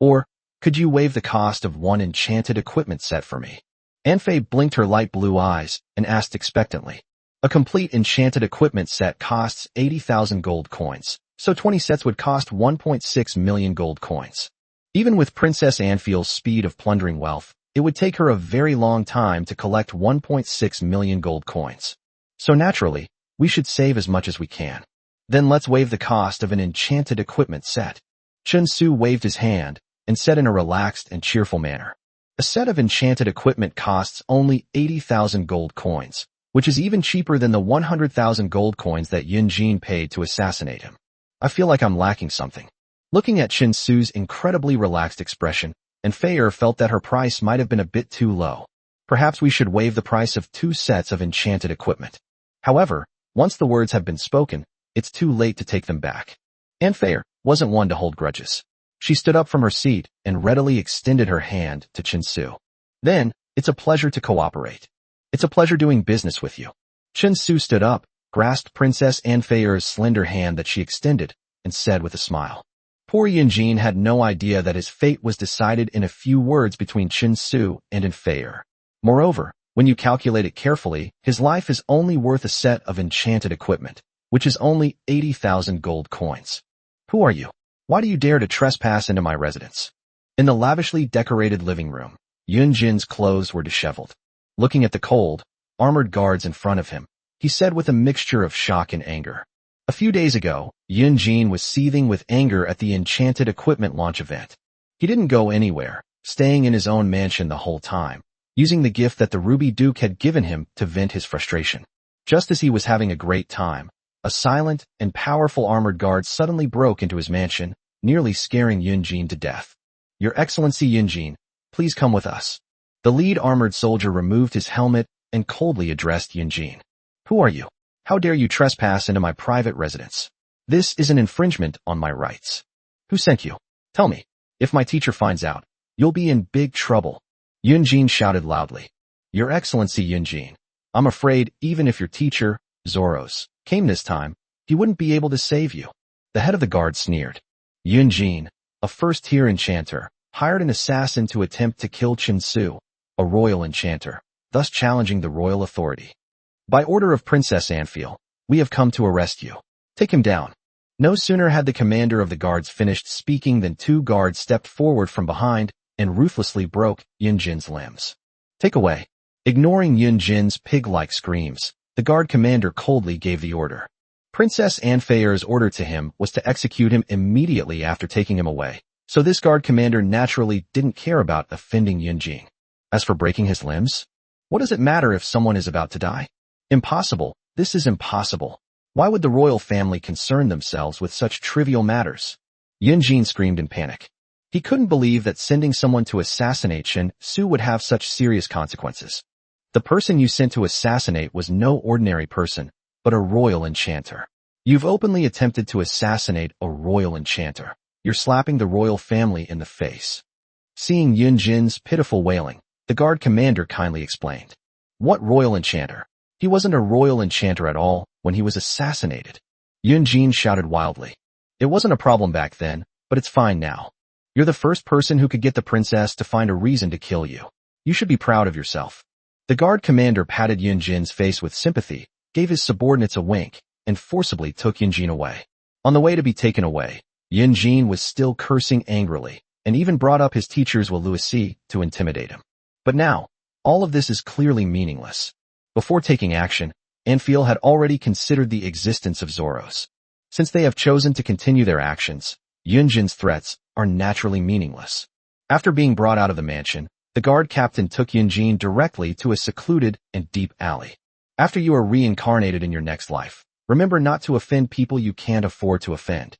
Or, could you waive the cost of one enchanted equipment set for me? Anfei blinked her light blue eyes and asked expectantly. A complete enchanted equipment set costs 80,000 gold coins, so 20 sets would cost 1.6 million gold coins. Even with Princess Anfie's speed of plundering wealth, it would take her a very long time to collect 1.6 million gold coins. So naturally, we should save as much as we can. Then let's waive the cost of an enchanted equipment set. Chinsu waved his hand and said in a relaxed and cheerful manner. A set of enchanted equipment costs only 80,000 gold coins, which is even cheaper than the 100,000 gold coins that Yunjin paid to assassinate him. I feel like I'm lacking something. Looking at Chinsu's incredibly relaxed expression, Anfei felt that her price might have been a bit too low. Perhaps we should waive the price of 2 sets of enchanted equipment. However, once the words have been spoken, it's too late to take them back. Anfei wasn't one to hold grudges. She stood up from her seat and readily extended her hand to Chinsu. Then, it's a pleasure to cooperate. It's a pleasure doing business with you. Chinsu stood up, grasped Princess Anfei's slender hand that she extended, and said with a smile. Poor Yunjin had no idea that his fate was decided in a few words between Chinsu and Anfei. Moreover, when you calculate it carefully, his life is only worth a set of enchanted equipment, which is only 80,000 gold coins. Who are you? Why do you dare to trespass into my residence? In the lavishly decorated living room, Yunjin's clothes were disheveled. Looking at the cold, armored guards in front of him, he said with a mixture of shock and anger. A few days ago, Yunjin was seething with anger at the enchanted equipment launch event. He didn't go anywhere, staying in his own mansion the whole time, using the gift that the Ruby Duke had given him to vent his frustration. Just as he was having a great time, a silent and powerful armored guard suddenly broke into his mansion, nearly scaring Yunjin to death. Your Excellency Yunjin, please come with us. The lead armored soldier removed his helmet and coldly addressed Yunjin. Who are you? How dare you trespass into my private residence? This is an infringement on my rights. Who sent you? Tell me. If my teacher finds out, you'll be in big trouble. Yunjin shouted loudly. Your Excellency Yunjin, I'm afraid even if your teacher, Zoros, came this time, he wouldn't be able to save you. The head of the guard sneered. Yunjin, a first-tier enchanter, hired an assassin to attempt to kill Chinsu, a royal enchanter, thus challenging the royal authority. By order of Princess Anfei, we have come to arrest you. Take him down. No sooner had the commander of the guards finished speaking than 2 guards stepped forward from behind and ruthlessly broke Yunjin's limbs. Take away. Ignoring Yunjin's pig-like screams, the guard commander coldly gave the order. Princess Anfei's order to him was to execute him immediately after taking him away, so this guard commander naturally didn't care about offending Yunjin. As for breaking his limbs, what does it matter if someone is about to die? Impossible. This is impossible. Why would the royal family concern themselves with such trivial matters? Yunjin screamed in panic. He couldn't believe that sending someone to assassinate Chen Su would have such serious consequences. The person you sent to assassinate was no ordinary person, but a royal enchanter. You've openly attempted to assassinate a royal enchanter. You're slapping the royal family in the face. Seeing Yun Jin's pitiful wailing, the guard commander kindly explained. What royal enchanter? He wasn't a royal enchanter at all when he was assassinated. Yun Jin shouted wildly. It wasn't a problem back then, but it's fine now. You're the first person who could get the princess to find a reason to kill you. You should be proud of yourself. The guard commander patted Yun Jin's face with sympathy, gave his subordinates a wink, and forcibly took Yun Jin away. On the way to be taken away, Yun Jin was still cursing angrily, and even brought up his teacher Zhuo Luosi to intimidate him. But now, all of this is clearly meaningless. Before taking action, Anfiel had already considered the existence of Zoros. Since they have chosen to continue their actions, Yun Jin's threats are naturally meaningless. After being brought out of the mansion, the guard captain took Yun Jin directly to a secluded and deep alley. After you are reincarnated in your next life, remember not to offend people you can't afford to offend.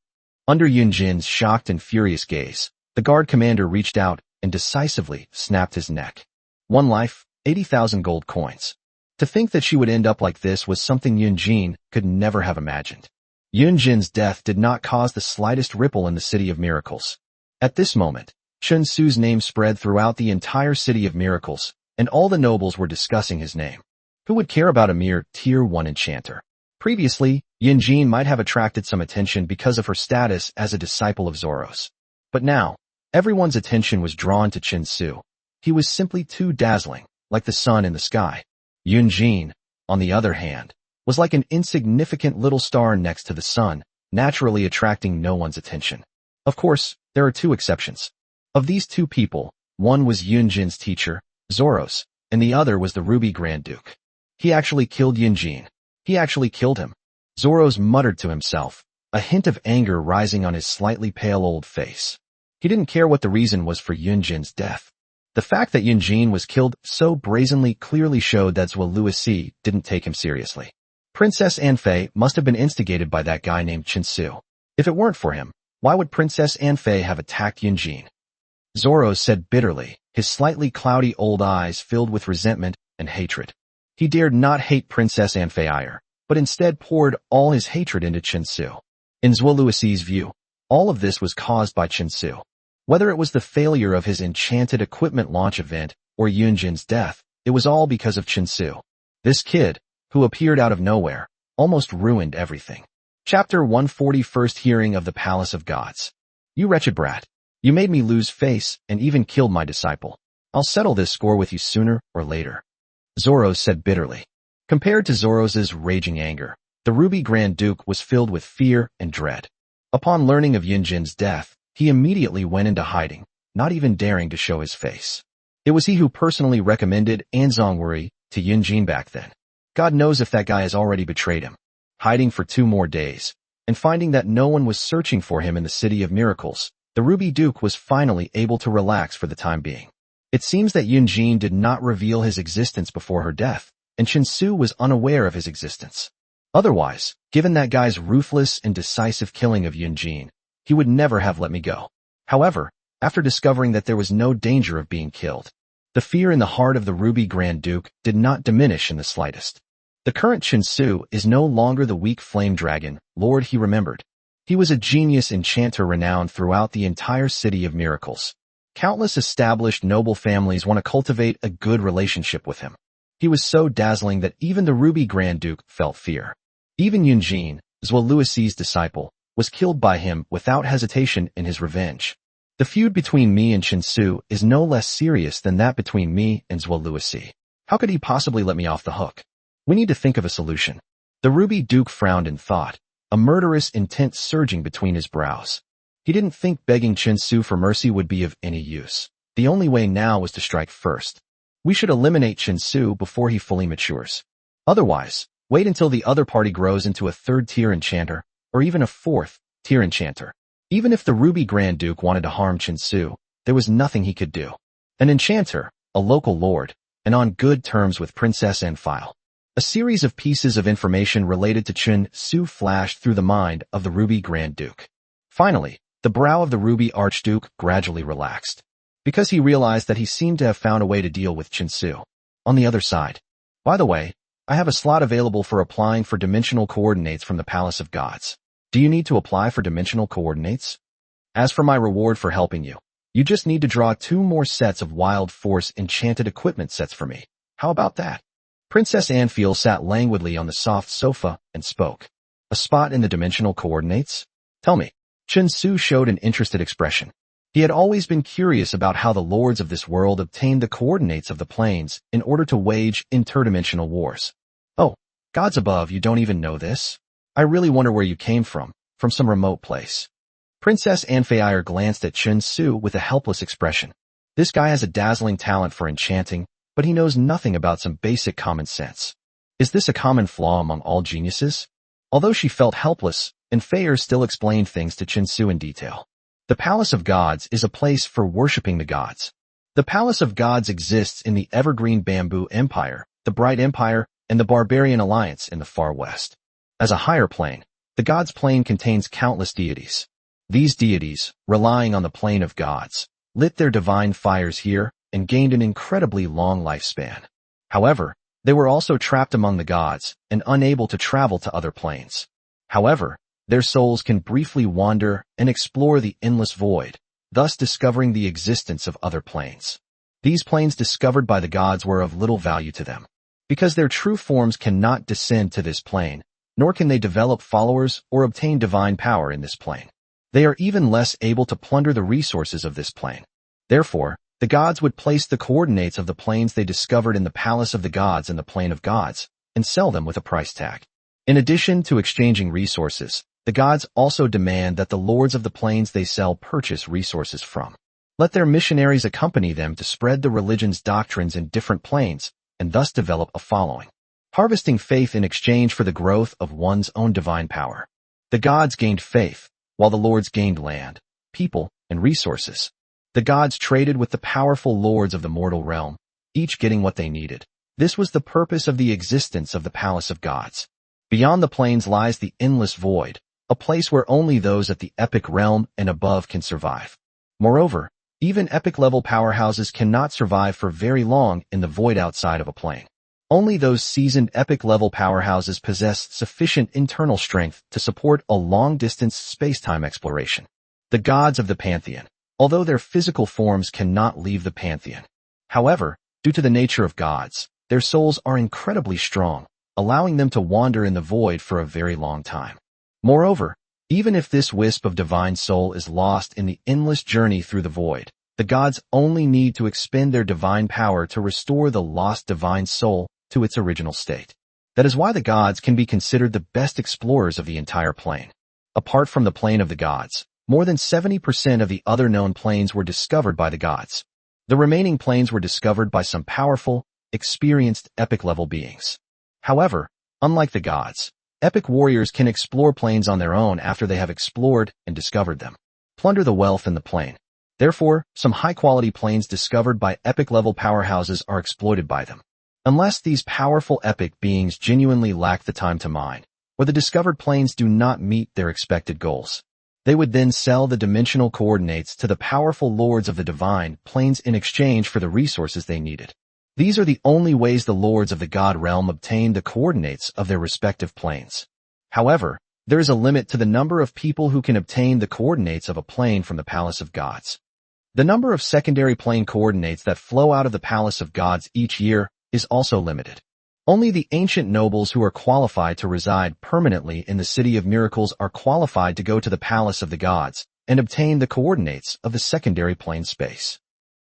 Under Yun Jin's shocked and furious gaze, the guard commander reached out and decisively snapped his neck. One life, 80,000 gold coins. To think that she would end up like this was something Yun Jin could never have imagined. Yun Jin's death did not cause the slightest ripple in the City of Miracles. At this moment, Chen Su's name spread throughout the entire City of Miracles, and all the nobles were discussing his name. Who would care about a mere Tier 1 enchanter? Previously, Yun Jin might have attracted some attention because of her status as a disciple of Zoros. But now, everyone's attention was drawn to Chen Su. He was simply too dazzling, like the sun in the sky. Yun Jin, on the other hand, was like an insignificant little star next to the sun, naturally attracting no one's attention. Of course, there are two exceptions. Of these two people, one was Yun Jin's teacher, Zoros, and the other was the Ruby Grand Duke. He actually killed Yun Jin. He actually killed him. Zoros muttered to himself, a hint of anger rising on his slightly pale old face. He didn't care what the reason was for Yun Jin's death. The fact that Yun Jin was killed so brazenly clearly showed that Zhuo Luosi didn't take him seriously. Princess Anfei must have been instigated by that guy named Chen Su. If it weren't for him, why would Princess Anfei have attacked Yun Jin? Zoros said bitterly, his slightly cloudy old eyes filled with resentment and hatred. He dared not hate Princess Anfei, but instead poured all his hatred into Chen Su. In Zhuo Luosi's view, all of this was caused by Chen Su. Whether it was the failure of his enchanted equipment launch event or Yun Jin's death, it was all because of Chen Su. This kid, who appeared out of nowhere, almost ruined everything. Chapter 140 First Hearing of the Palace of Gods. You wretched brat. You made me lose face and even killed my disciple. I'll settle this score with you sooner or later. Zoros said bitterly. Compared to Zoros's raging anger, the Ruby Grand Duke was filled with fear and dread. Upon learning of Yun Jin's death, he immediately went into hiding, not even daring to show his face. It was he who personally recommended Anzong Wuri to Yun Jin back then. God knows if that guy has already betrayed him. Hiding for 2 more days, and finding that no one was searching for him in the City of Miracles, the Ruby Duke was finally able to relax for the time being. It seems that Yun Jin did not reveal his existence before her death, and Chen Su was unaware of his existence. Otherwise, given that guy's ruthless and decisive killing of Yun Jin, he would never have let me go. However, after discovering that there was no danger of being killed, the fear in the heart of the Ruby Grand Duke did not diminish in the slightest. The current Chen Su is no longer the weak flame dragon, Lord he remembered. He was a genius enchanter renowned throughout the entire City of Miracles. Countless established noble families want to cultivate a good relationship with him. He was so dazzling that even the Ruby Grand Duke felt fear. Even Yun Jin, Zhuo Luosi's disciple, was killed by him without hesitation in his revenge. The feud between me and Chen Su is no less serious than that between me and Zhuo Luosi. How could he possibly let me off the hook? We need to think of a solution. The Ruby Duke frowned in thought, a murderous intent surging between his brows. He didn't think begging Chen Su for mercy would be of any use. The only way now was to strike first. We should eliminate Chen Su before he fully matures. Otherwise, wait until the other party grows into a 3rd-tier enchanter, or even a 4th-tier enchanter. Even if the Ruby Grand Duke wanted to harm Chen Su, there was nothing he could do. An enchanter, a local lord, and on good terms with Princess Anfei. A series of pieces of information related to Chen Su flashed through the mind of the Ruby Grand Duke. Finally, The brow of the Ruby Archduke gradually relaxed, because he realized that he seemed to have found a way to deal with Chinsu. On the other side, by the way, I have a slot available for applying for dimensional coordinates from the Palace of Gods. Do you need to apply for dimensional coordinates? As for my reward for helping you, you just need to draw 2 more sets of Wild Force enchanted equipment sets for me. How about that? Princess Anfiel sat languidly on the soft sofa and spoke. A spot in the dimensional coordinates? Tell me. Chinsu showed an interested expression. He had always been curious about how the lords of this world obtained the coordinates of the planes in order to wage interdimensional wars. Oh, gods above, you don't even know this? I really wonder where you came from some remote place. Princess Anfair glanced at Chinsu with a helpless expression. This guy has a dazzling talent for enchanting, but he knows nothing about some basic common sense. Is this a common flaw among all geniuses? Although she felt helpless, Anfair still explained things to Chinsu in detail. The Palace of Gods is a place for worshipping the gods. The Palace of Gods exists in the Evergreen Bamboo Empire, the Bright Empire, and the Barbarian Alliance in the far west. As a higher plane, the Gods' plane contains countless deities. These deities, relying on the plane of gods, lit their divine fires here and gained an incredibly long lifespan. However, they were also trapped among the gods and unable to travel to other planes. However, their souls can briefly wander and explore the endless void, thus discovering the existence of other planes. These planes discovered by the gods were of little value to them, because their true forms cannot descend to this plane, nor can they develop followers or obtain divine power in this plane. They are even less able to plunder the resources of this plane. Therefore, the gods would place the coordinates of the planes they discovered in the Palace of the Gods in the Plane of Gods, and sell them with a price tag. In addition to exchanging resources, the gods also demand that the lords of the planes they sell purchase resources from. Let their missionaries accompany them to spread the religion's doctrines in different planes, and thus develop a following, harvesting faith in exchange for the growth of one's own divine power. The gods gained faith, while the lords gained land, people, and resources. The gods traded with the powerful lords of the mortal realm, each getting what they needed. This was the purpose of the existence of the Palace of Gods. Beyond the plains lies the endless void, a place where only those at the epic realm and above can survive. Moreover, even epic-level powerhouses cannot survive for very long in the void outside of a plane. Only those seasoned epic-level powerhouses possess sufficient internal strength to support a long-distance space-time exploration. The gods of the Pantheon, although their physical forms cannot leave the Pantheon. However, due to the nature of gods, their souls are incredibly strong, allowing them to wander in the void for a very long time. Moreover, even if this wisp of divine soul is lost in the endless journey through the void, the gods only need to expend their divine power to restore the lost divine soul to its original state. That is why the gods can be considered the best explorers of the entire plane. Apart from the plane of the gods, more than 70% of the other known planes were discovered by the gods. The remaining planes were discovered by some powerful, experienced epic-level beings. However, unlike the gods, epic warriors can explore planes on their own after they have explored and discovered them. Plunder the wealth in the plane. Therefore, some high-quality planes discovered by epic-level powerhouses are exploited by them. Unless these powerful epic beings genuinely lack the time to mine, or the discovered planes do not meet their expected goals, they would then sell the dimensional coordinates to the powerful lords of the divine planes in exchange for the resources they needed. These are the only ways the lords of the god realm obtain the coordinates of their respective planes. However, there is a limit to the number of people who can obtain the coordinates of a plane from the Palace of Gods. The number of secondary plane coordinates that flow out of the Palace of Gods each year is also limited. Only the ancient nobles who are qualified to reside permanently in the City of Miracles are qualified to go to the Palace of the Gods and obtain the coordinates of the secondary plane space.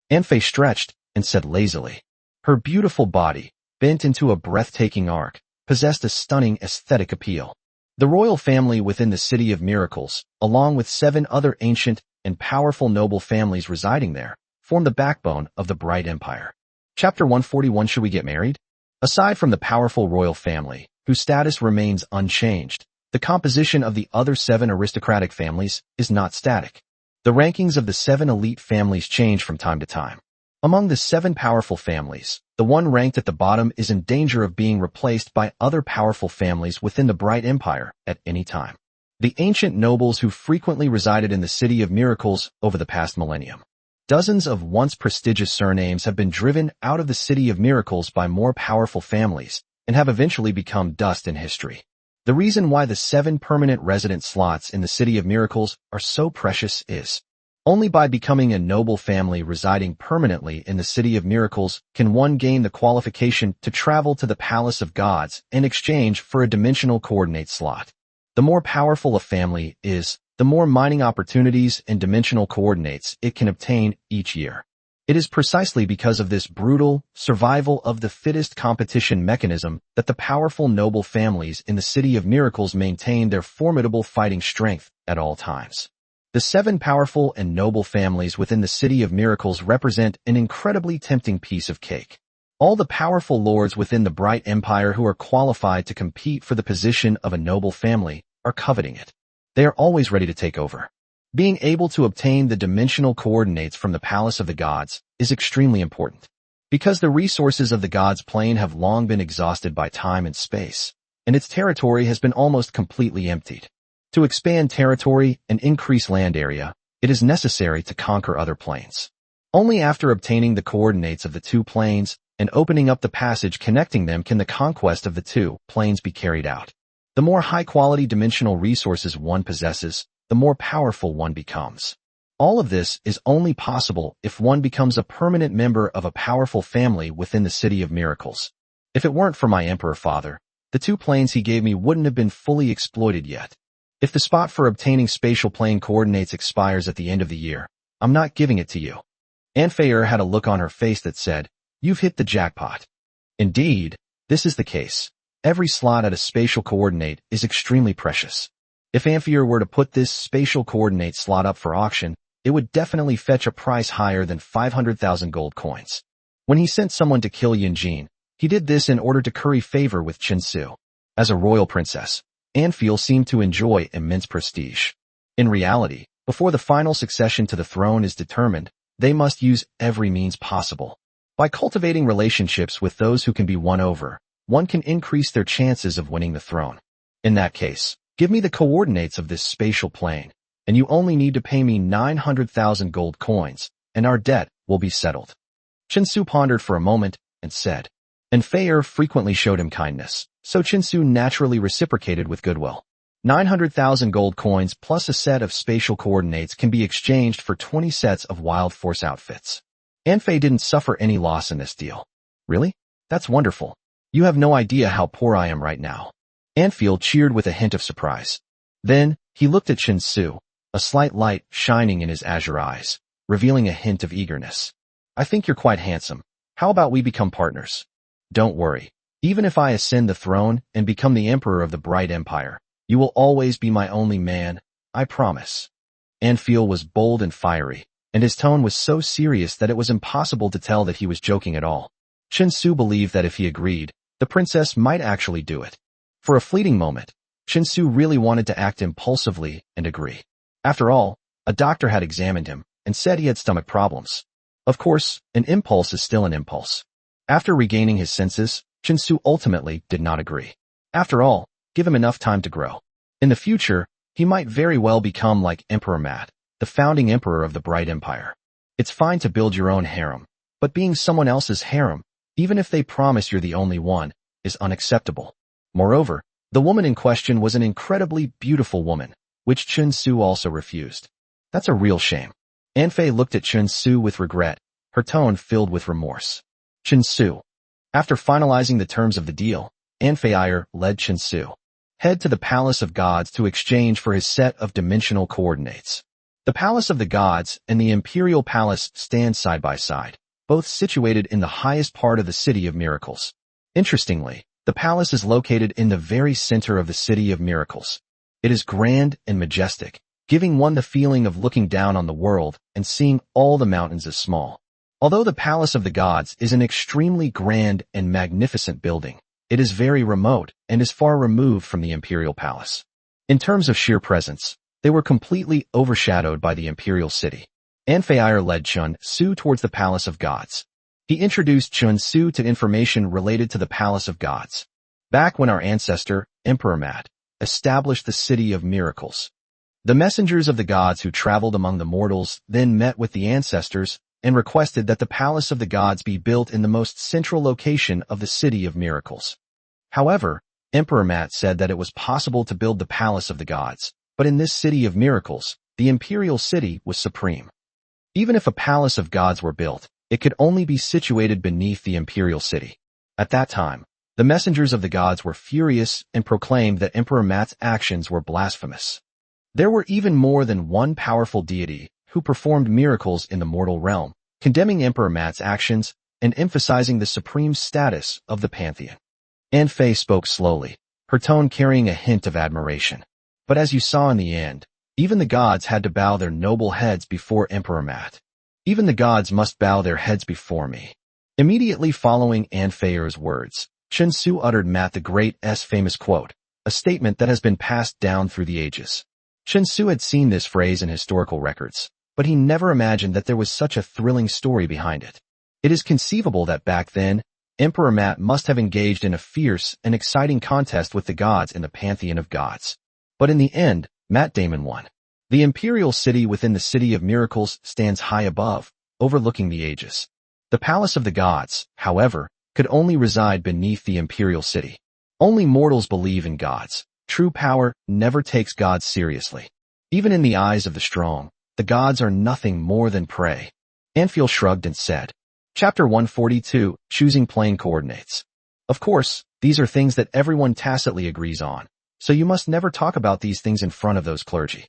Anfei stretched and said lazily. Her beautiful body, bent into a breathtaking arc, possessed a stunning aesthetic appeal. The royal family within the City of Miracles, along with 7 other ancient and powerful noble families residing there, form the backbone of the Bright Empire. Chapter 141. Should we get married? Aside from the powerful royal family, whose status remains unchanged, the composition of the other 7 aristocratic families is not static. The rankings of the 7 elite families change from time to time. Among the 7 powerful families, the one ranked at the bottom is in danger of being replaced by other powerful families within the Bright Empire at any time. the ancient nobles who frequently resided in the City of Miracles over the past millennium. Dozens of once prestigious surnames have been driven out of the City of Miracles by more powerful families and have eventually become dust in history. The reason why the 7 permanent resident slots in the City of Miracles are so precious is only by becoming a noble family residing permanently in the City of Miracles can one gain the qualification to travel to the Palace of Gods in exchange for a dimensional coordinate slot. The more powerful a family is, the more mining opportunities and dimensional coordinates it can obtain each year. It is precisely because of this brutal, survival of the fittest competition mechanism that the powerful noble families in the City of Miracles maintain their formidable fighting strength at all times. The 7 powerful and noble families within the City of Miracles represent an incredibly tempting piece of cake. All the powerful lords within the Bright Empire who are qualified to compete for the position of a noble family are coveting it. They are always ready to take over. Being able to obtain the dimensional coordinates from the Palace of the Gods is extremely important, because the resources of the Gods' plane have long been exhausted by time and space, and its territory has been almost completely emptied. To expand territory and increase land area, it is necessary to conquer other planes. Only after obtaining the coordinates of the 2 planes and opening up the passage connecting them can the conquest of the 2 planes be carried out. The more high-quality dimensional resources one possesses, the more powerful one becomes. All of this is only possible if one becomes a permanent member of a powerful family within the City of Miracles. If it weren't for my Emperor Father, the 2 planes he gave me wouldn't have been fully exploited yet. If the spot for obtaining spatial plane coordinates expires at the end of the year, I'm not giving it to you. Anfair had a look on her face that said, "You've hit the jackpot." Indeed, this is the case. Every slot at a spatial coordinate is extremely precious. If Amphier were to put this spatial coordinate slot up for auction, it would definitely fetch a price higher than 500,000 gold coins. When he sent someone to kill Yunjin, he did this in order to curry favor with Chinsu. As a royal princess, Anfiel seemed to enjoy immense prestige. In reality, before the final succession to the throne is determined, they must use every means possible. By cultivating relationships with those who can be won over, one can increase their chances of winning the throne. In that case, give me the coordinates of this spatial plane, and you only need to pay me 900,000 gold coins, and our debt will be settled. Chinsu pondered for a moment and said, and Feier frequently showed him kindness, so Chinsu naturally reciprocated with goodwill. 900,000 gold coins plus a set of spatial coordinates can be exchanged for 20 sets of Wild Force outfits. Anfei didn't suffer any loss in this deal. Really? That's wonderful. You have no idea how poor I am right now. Anfiel cheered with a hint of surprise. Then, he looked at Chinsu, a slight light shining in his azure eyes, revealing a hint of eagerness. I think you're quite handsome. How about we become partners? Don't worry. Even if I ascend the throne and become the emperor of the Bright Empire, you will always be my only man, I promise. Anfiel was bold and fiery, and his tone was so serious that it was impossible to tell that he was joking at all. Chinsu believed that if he agreed, the princess might actually do it. For a fleeting moment, Chinsu really wanted to act impulsively and agree. After all, a doctor had examined him and said he had stomach problems. Of course, an impulse is still an impulse. After regaining his senses, Chinsu ultimately did not agree. After all, give him enough time to grow. In the future, he might very well become like Emperor Mat, the founding emperor of the Bright Empire. It's fine to build your own harem, but being someone else's harem, even if they promise you're the only one, is unacceptable. Moreover, the woman in question was an incredibly beautiful woman, which Chinsu also refused. That's a real shame. Anfei looked at Chinsu with regret, her tone filled with remorse. Chinsu. After finalizing the terms of the deal, Anfei led Chinsu head to the Palace of Gods to exchange for his set of dimensional coordinates. The Palace of the Gods and the Imperial Palace stand side by side, both situated in the highest part of the City of Miracles. Interestingly, the palace is located in the very center of the City of Miracles. It is grand and majestic, giving one the feeling of looking down on the world and seeing all the mountains as small. Although the Palace of the Gods is an extremely grand and magnificent building, it is very remote and is far removed from the Imperial Palace. In terms of sheer presence, they were completely overshadowed by the Imperial City. Anfei led Chinsu towards the Palace of Gods. He introduced Chinsu to information related to the Palace of Gods. Back when our ancestor, Emperor Mat, established the city of miracles. The messengers of the gods who traveled among the mortals then met with the ancestors and requested that the palace of the gods be built in the most central location of the city of miracles. However, Emperor Maat said that it was possible to build the palace of the gods, but in this city of miracles, the imperial city was supreme. Even if a palace of gods were built, it could only be situated beneath the imperial city. At that time, the messengers of the gods were furious and proclaimed that Emperor Maat's actions were blasphemous. There were even more than one powerful deity who performed miracles in the mortal realm, condemning Emperor Maat's actions and emphasizing the supreme status of the pantheon. Anfei spoke slowly, her tone carrying a hint of admiration. But as you saw in the end, even the gods had to bow their noble heads before Emperor Maat. Even the gods must bow their heads before me. Immediately following Anfei's words, Chen Su uttered Maat the Great's famous quote, a statement that has been passed down through the ages. Chen Su had seen this phrase in historical records, but he never imagined that there was such a thrilling story behind it. It is conceivable that back then, Emperor Maat must have engaged in a fierce and exciting contest with the gods in the pantheon of gods. But in the end, Maat Damon won. The imperial city within the city of miracles stands high above, overlooking the ages. The palace of the gods, however, could only reside beneath the imperial city. Only mortals believe in gods. True power never takes gods seriously. Even in the eyes of the strong, the gods are nothing more than prey. Anfei shrugged and said, Chapter 142, Choosing Plane Coordinates. Of course, these are things that everyone tacitly agrees on, so you must never talk about these things in front of those clergy.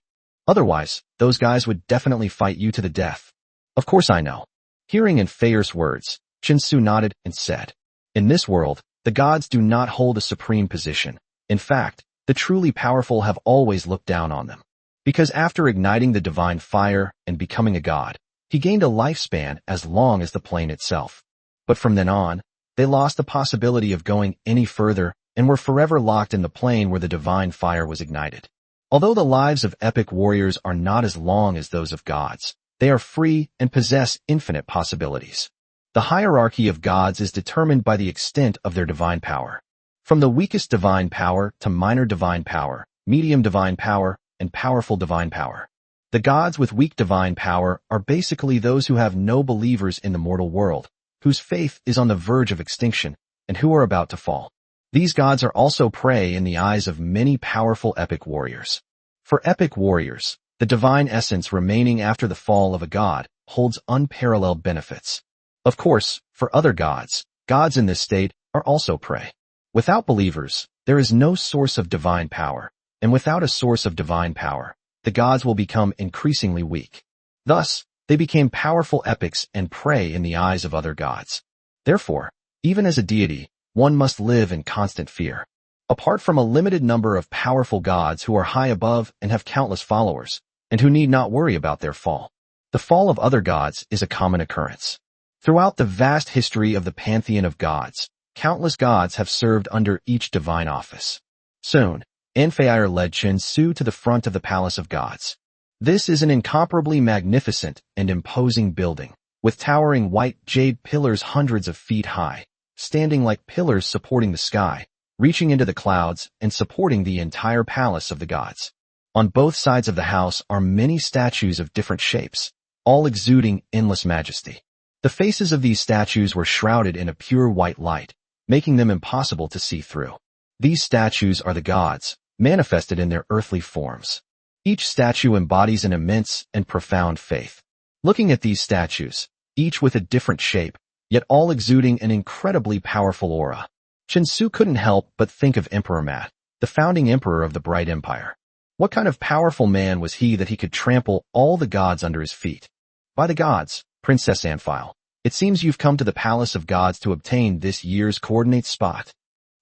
Otherwise, those guys would definitely fight you to the death. Of course I know. Hearing Anfei's words, Chen Su nodded and said, In this world, the gods do not hold a supreme position. In fact, the truly powerful have always looked down on them. Because after igniting the divine fire and becoming a god, he gained a lifespan as long as the plane itself. But from then on, they lost the possibility of going any further and were forever locked in the plane where the divine fire was ignited. Although the lives of epic warriors are not as long as those of gods, they are free and possess infinite possibilities. The hierarchy of gods is determined by the extent of their divine power. From the weakest divine power to minor divine power, medium divine power, and powerful divine power. The gods with weak divine power are basically those who have no believers in the mortal world, whose faith is on the verge of extinction, and who are about to fall. These gods are also prey in the eyes of many powerful epic warriors. For epic warriors, the divine essence remaining after the fall of a god holds unparalleled benefits. Of course, for other gods, gods in this state are also prey. Without believers, there is no source of divine power, and without a source of divine power, the gods will become increasingly weak. Thus, they became powerful epics and prey in the eyes of other gods. Therefore, even as a deity, one must live in constant fear. Apart from a limited number of powerful gods who are high above and have countless followers, and who need not worry about their fall, the fall of other gods is a common occurrence. Throughout the vast history of the pantheon of gods, countless gods have served under each divine office. Soon, Anfei led Chen Su to the front of the Palace of Gods. This is an incomparably magnificent and imposing building, with towering white jade pillars hundreds of feet high, standing like pillars supporting the sky, reaching into the clouds and supporting the entire palace of the gods. On both sides of the house are many statues of different shapes, all exuding endless majesty. The faces of these statues were shrouded in a pure white light, making them impossible to see through. These statues are the gods, manifested in their earthly forms. Each statue embodies an immense and profound faith. Looking at these statues, each with a different shape, yet all exuding an incredibly powerful aura, Chen Su couldn't help but think of Emperor Maat, the founding emperor of the Bright Empire. What kind of powerful man was he that he could trample all the gods under his feet? By the gods, Princess Anfei, it seems you've come to the Palace of Gods to obtain this year's coordinate spot.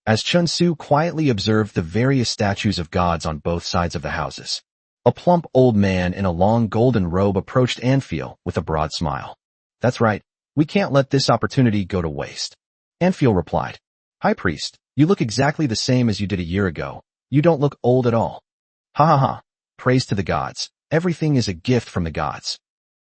As Chen Su quietly observed the various statues of gods on both sides of the houses, a plump old man in a long golden robe approached Anfei with a broad smile. That's right, we can't let this opportunity go to waste. Anfei replied, High Priest, you look exactly the same as you did a year ago. You don't look old at all. Ha ha ha, praise to the gods, everything is a gift from the gods.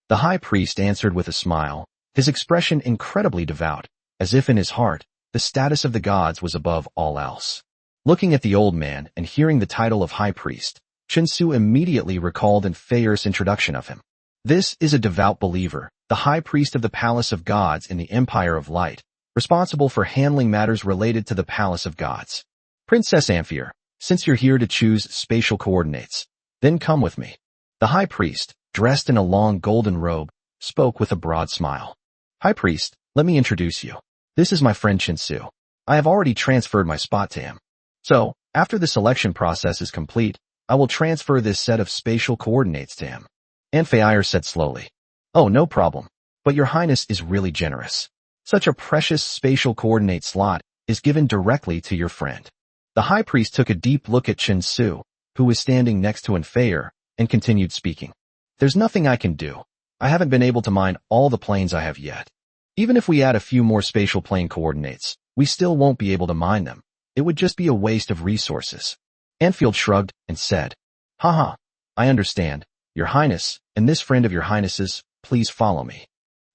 The High Priest answered with a smile, his expression incredibly devout, as if in his heart, the status of the gods was above all else. Looking at the old man and hearing the title of High Priest, Chen Su immediately recalled Anfeir's introduction of him. This is a devout believer, the High Priest of the Palace of Gods in the Empire of Light, responsible for handling matters related to the Palace of Gods. Princess Anfeir, since you're here to choose spatial coordinates, then come with me. The High Priest, dressed in a long golden robe, spoke with a broad smile. High Priest, let me introduce you. This is my friend Chen Su. I have already transferred my spot to him. So, after the selection process is complete, I will transfer this set of spatial coordinates to him. Anfeir said slowly. Oh, no problem. But your highness is really generous. Such a precious spatial coordinate slot is given directly to your friend. The High Priest took a deep look at Chen Su, who was standing next to Anfeir, and continued speaking. There's nothing I can do. I haven't been able to mine all the planes I have yet. Even if we add a few more spatial plane coordinates, we still won't be able to mine them. It would just be a waste of resources. Anfield shrugged and said, Haha, I understand, your highness, and this friend of your highness's, please follow me.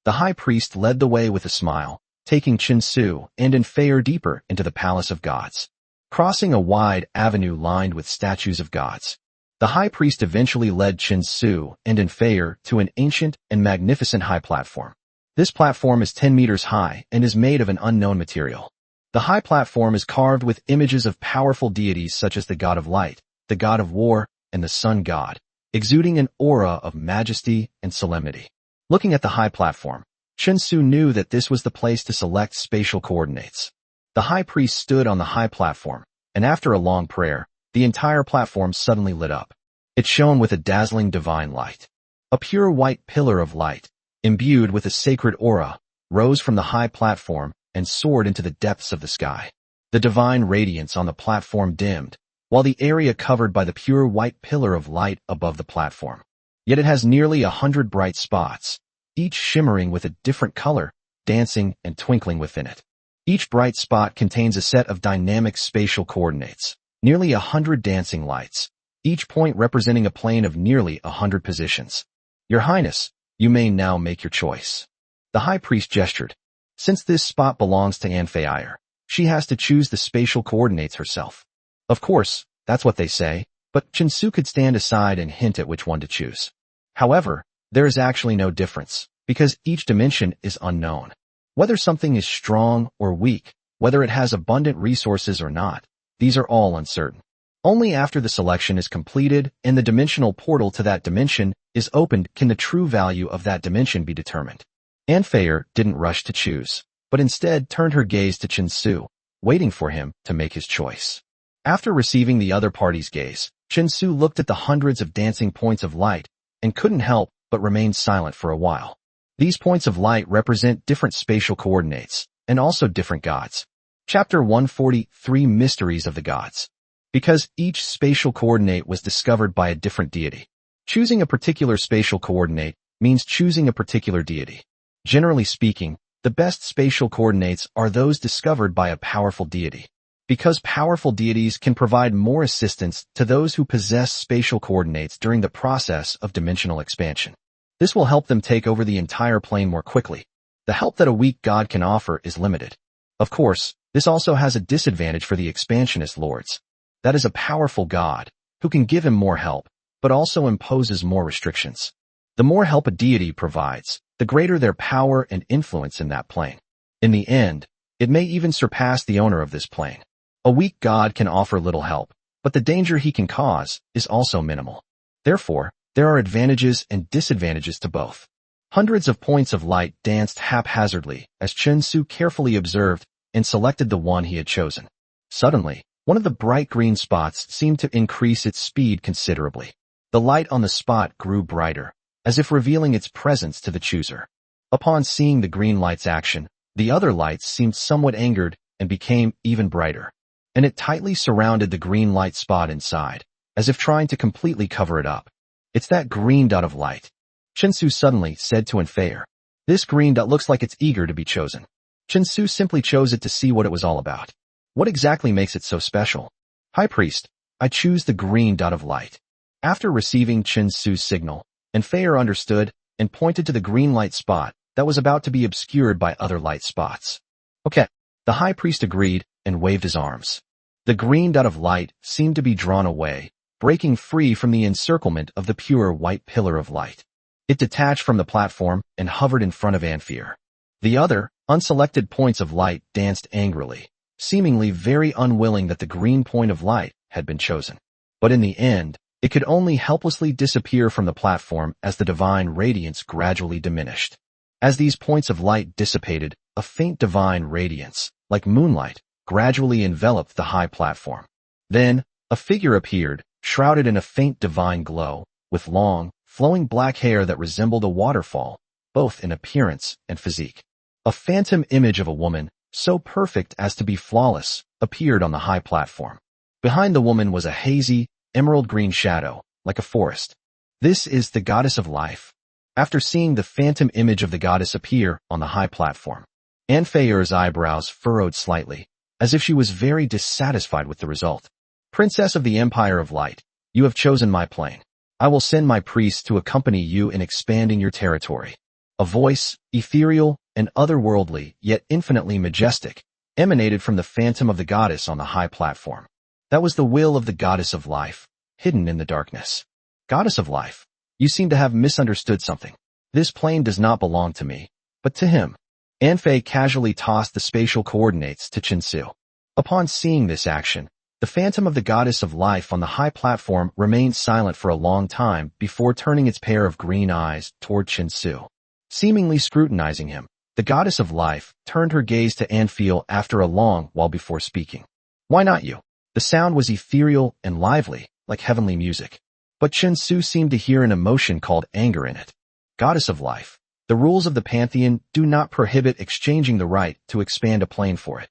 The High Priest led the way with a smile, taking Chen Su and Anfeir deeper into the Palace of Gods. Crossing a wide avenue lined with statues of gods, the High Priest eventually led Chen Su and Anfeir to an ancient and magnificent high platform. This platform is 10 meters high and is made of an unknown material. The high platform is carved with images of powerful deities such as the God of Light, the God of War, and the Sun God, exuding an aura of majesty and solemnity. Looking at the high platform, Chen Su knew that this was the place to select spatial coordinates. The High Priest stood on the high platform, and after a long prayer, the entire platform suddenly lit up. It shone with a dazzling divine light. A pure white pillar of light, imbued with a sacred aura, rose from the high platform and soared into the depths of the sky. The divine radiance on the platform dimmed, while the area covered by the pure white pillar of light above the platform. Yet it has nearly 100 bright spots, each shimmering with a different color, dancing and twinkling within it. Each bright spot contains a set of dynamic spatial coordinates, nearly 100 dancing lights, each point representing a plane of nearly 100 positions. Your Highness, you may now make your choice. The High Priest gestured. Since this spot belongs to Anfeir, she has to choose the spatial coordinates herself. Of course, that's what they say, but Chen Su could stand aside and hint at which one to choose. However, there is actually no difference, because each dimension is unknown. Whether something is strong or weak, whether it has abundant resources or not, these are all uncertain. Only after the selection is completed and the dimensional portal to that dimension is opened can the true value of that dimension be determined. Anfeir didn't rush to choose, but instead turned her gaze to Chen Su, waiting for him to make his choice. After receiving the other party's gaze, Chen Su looked at the hundreds of dancing points of light and couldn't help but remain silent for a while. These points of light represent different spatial coordinates, and also different gods. Chapter 143 Mysteries of the Gods. Because each spatial coordinate was discovered by a different deity. Choosing a particular spatial coordinate means choosing a particular deity. Generally speaking, the best spatial coordinates are those discovered by a powerful deity. Because powerful deities can provide more assistance to those who possess spatial coordinates during the process of dimensional expansion. This will help them take over the entire plane more quickly. The help that a weak god can offer is limited. Of course, this also has a disadvantage for the expansionist lords. That is a powerful god, who can give him more help, but also imposes more restrictions. The more help a deity provides, the greater their power and influence in that plane. In the end, it may even surpass the owner of this plane. A weak god can offer little help, but the danger he can cause is also minimal. Therefore, there are advantages and disadvantages to both. Hundreds of points of light danced haphazardly as Chen Su carefully observed and selected the one he had chosen. Suddenly, one of the bright green spots seemed to increase its speed considerably. The light on the spot grew brighter, as if revealing its presence to the chooser. Upon seeing the green light's action, the other lights seemed somewhat angered and became even brighter. And it tightly surrounded the green light spot inside, as if trying to completely cover it up. It's that green dot of light. Chen Su suddenly said to Anfeir. This green dot looks like it's eager to be chosen. Chen Su simply chose it to see what it was all about. What exactly makes it so special? High Priest, I choose the green dot of light. After receiving Chen Su's signal, Anfeir understood and pointed to the green light spot that was about to be obscured by other light spots. Okay. The High Priest agreed and waved his arms. The green dot of light seemed to be drawn away, breaking free from the encirclement of the pure white pillar of light. It detached from the platform and hovered in front of Anfear. The other, unselected points of light danced angrily, seemingly very unwilling that the green point of light had been chosen. But in the end, it could only helplessly disappear from the platform as the divine radiance gradually diminished. As these points of light dissipated, a faint divine radiance, like moonlight, gradually enveloped the high platform. Then, a figure appeared, shrouded in a faint divine glow, with long, flowing black hair that resembled a waterfall, both in appearance and physique. A phantom image of a woman, so perfect as to be flawless, appeared on the high platform. Behind the woman was a hazy, emerald green shadow, like a forest. This is the goddess of life. After seeing the phantom image of the goddess appear on the high platform, Anfear's eyebrows furrowed slightly, as if she was very dissatisfied with the result. Princess of the Empire of Light, you have chosen my plane. I will send my priests to accompany you in expanding your territory. A voice, ethereal and otherworldly, yet infinitely majestic, emanated from the phantom of the goddess on the high platform. That was the will of the goddess of life, hidden in the darkness. Goddess of life, you seem to have misunderstood something. This plane does not belong to me, but to him. Anfei casually tossed the spatial coordinates to Chensu. Upon seeing this action, the phantom of the goddess of life on the high platform remained silent for a long time before turning its pair of green eyes toward Chensu. Seemingly scrutinizing him, the goddess of life turned her gaze to Anfear after a long while before speaking. Why not you? The sound was ethereal and lively, like heavenly music. But Chensu seemed to hear an emotion called anger in it. Goddess of life, the rules of the Pantheon do not prohibit exchanging the right to expand a plane for it.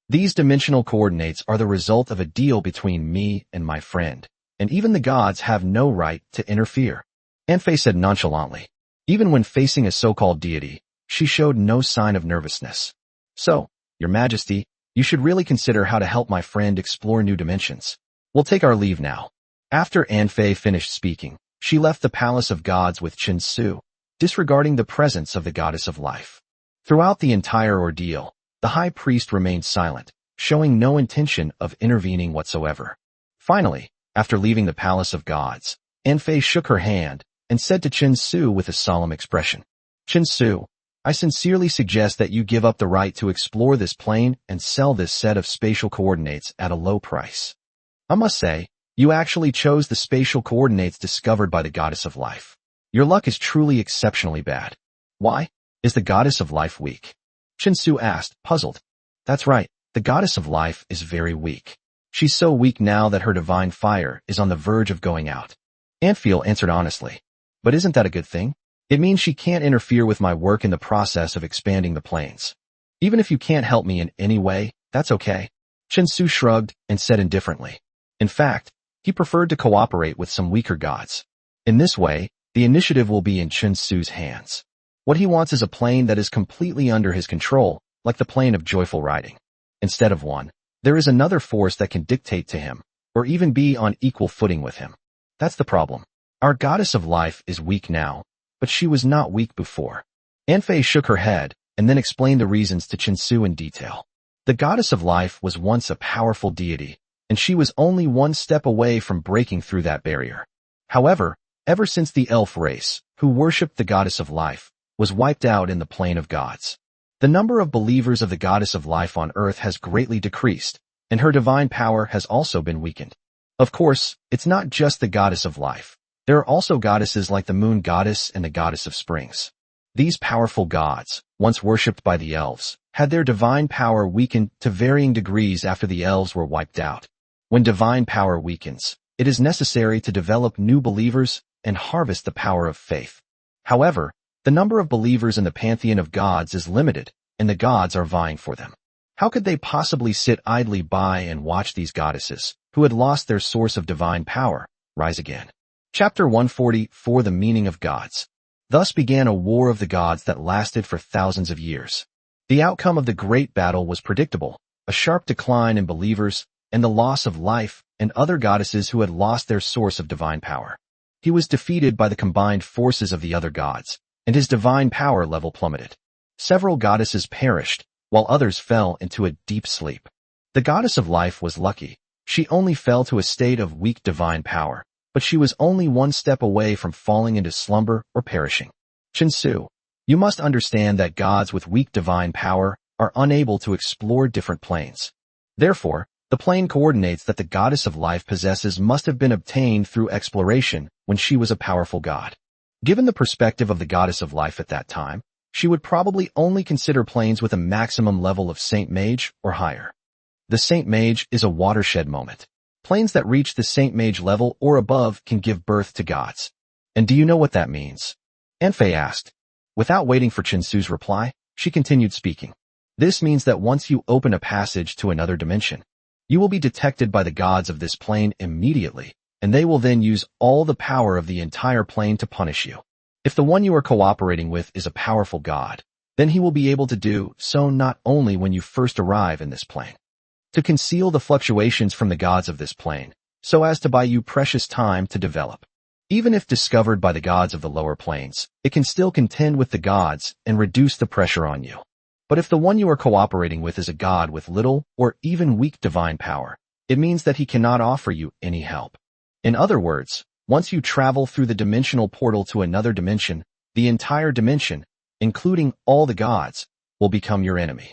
These dimensional coordinates are the result of a deal between me and my friend, and even the gods have no right to interfere. Anfei said nonchalantly. Even when facing a so-called deity, she showed no sign of nervousness. So, Your Majesty, you should really consider how to help my friend explore new dimensions. We'll take our leave now. After Anfei finished speaking, she left the Palace of Gods with Chensu, disregarding the presence of the goddess of life. Throughout the entire ordeal, the high priest remained silent, showing no intention of intervening whatsoever. Finally, after leaving the Palace of Gods, Anfei shook her hand and said to Chensu with a solemn expression, Chensu, I sincerely suggest that you give up the right to explore this plane and sell this set of spatial coordinates at a low price. I must say, you actually chose the spatial coordinates discovered by the goddess of life. Your luck is truly exceptionally bad. Why? Is the goddess of life weak? Chensu asked, puzzled. That's right, the goddess of life is very weak. She's so weak now that her divine fire is on the verge of going out. Anfear answered honestly. But isn't that a good thing? It means she can't interfere with my work in the process of expanding the planes. Even if you can't help me in any way, that's okay. Chensu shrugged and said indifferently. In fact, he preferred to cooperate with some weaker gods. In this way, the initiative will be in Chensu's hands. What he wants is a plane that is completely under his control, like the plane of joyful riding. Instead of one, there is another force that can dictate to him, or even be on equal footing with him. That's the problem. Our goddess of life is weak now, but she was not weak before. Anfei shook her head, and then explained the reasons to Chensu in detail. The goddess of life was once a powerful deity, and she was only one step away from breaking through that barrier. However, ever since the elf race, who worshipped the goddess of life, was wiped out in the plane of gods, the number of believers of the goddess of life on earth has greatly decreased, and her divine power has also been weakened. Of course, it's not just the goddess of life. There are also goddesses like the moon goddess and the goddess of springs. These powerful gods, once worshipped by the elves, had their divine power weakened to varying degrees after the elves were wiped out. When divine power weakens, it is necessary to develop new believers and harvest the power of faith. However, the number of believers in the pantheon of gods is limited, and the gods are vying for them. How could they possibly sit idly by and watch these goddesses, who had lost their source of divine power, rise again? Chapter 144 The Meaning of Gods. Thus began a war of the gods that lasted for thousands of years. The outcome of the great battle was predictable, a sharp decline in believers, and the loss of life and other goddesses who had lost their source of divine power. He was defeated by the combined forces of the other gods, and his divine power level plummeted. Several goddesses perished, while others fell into a deep sleep. The goddess of life was lucky. She only fell to a state of weak divine power, but she was only one step away from falling into slumber or perishing. Chensu, you must understand that gods with weak divine power are unable to explore different planes. Therefore, the plane coordinates that the goddess of life possesses must have been obtained through exploration when she was a powerful god. Given the perspective of the goddess of life at that time, she would probably only consider planes with a maximum level of Saint Mage or higher. The Saint Mage is a watershed moment. Planes that reach the Saint Mage level or above can give birth to gods. And do you know what that means? Anfei asked. Without waiting for Chensu's reply, she continued speaking. This means that once you open a passage to another dimension, you will be detected by the gods of this plane immediately, and they will then use all the power of the entire plane to punish you. If the one you are cooperating with is a powerful god, then he will be able to do so not only when you first arrive in this plane, to conceal the fluctuations from the gods of this plane, so as to buy you precious time to develop. Even if discovered by the gods of the lower planes, it can still contend with the gods and reduce the pressure on you. But if the one you are cooperating with is a god with little or even weak divine power, it means that he cannot offer you any help. In other words, once you travel through the dimensional portal to another dimension, the entire dimension, including all the gods, will become your enemy.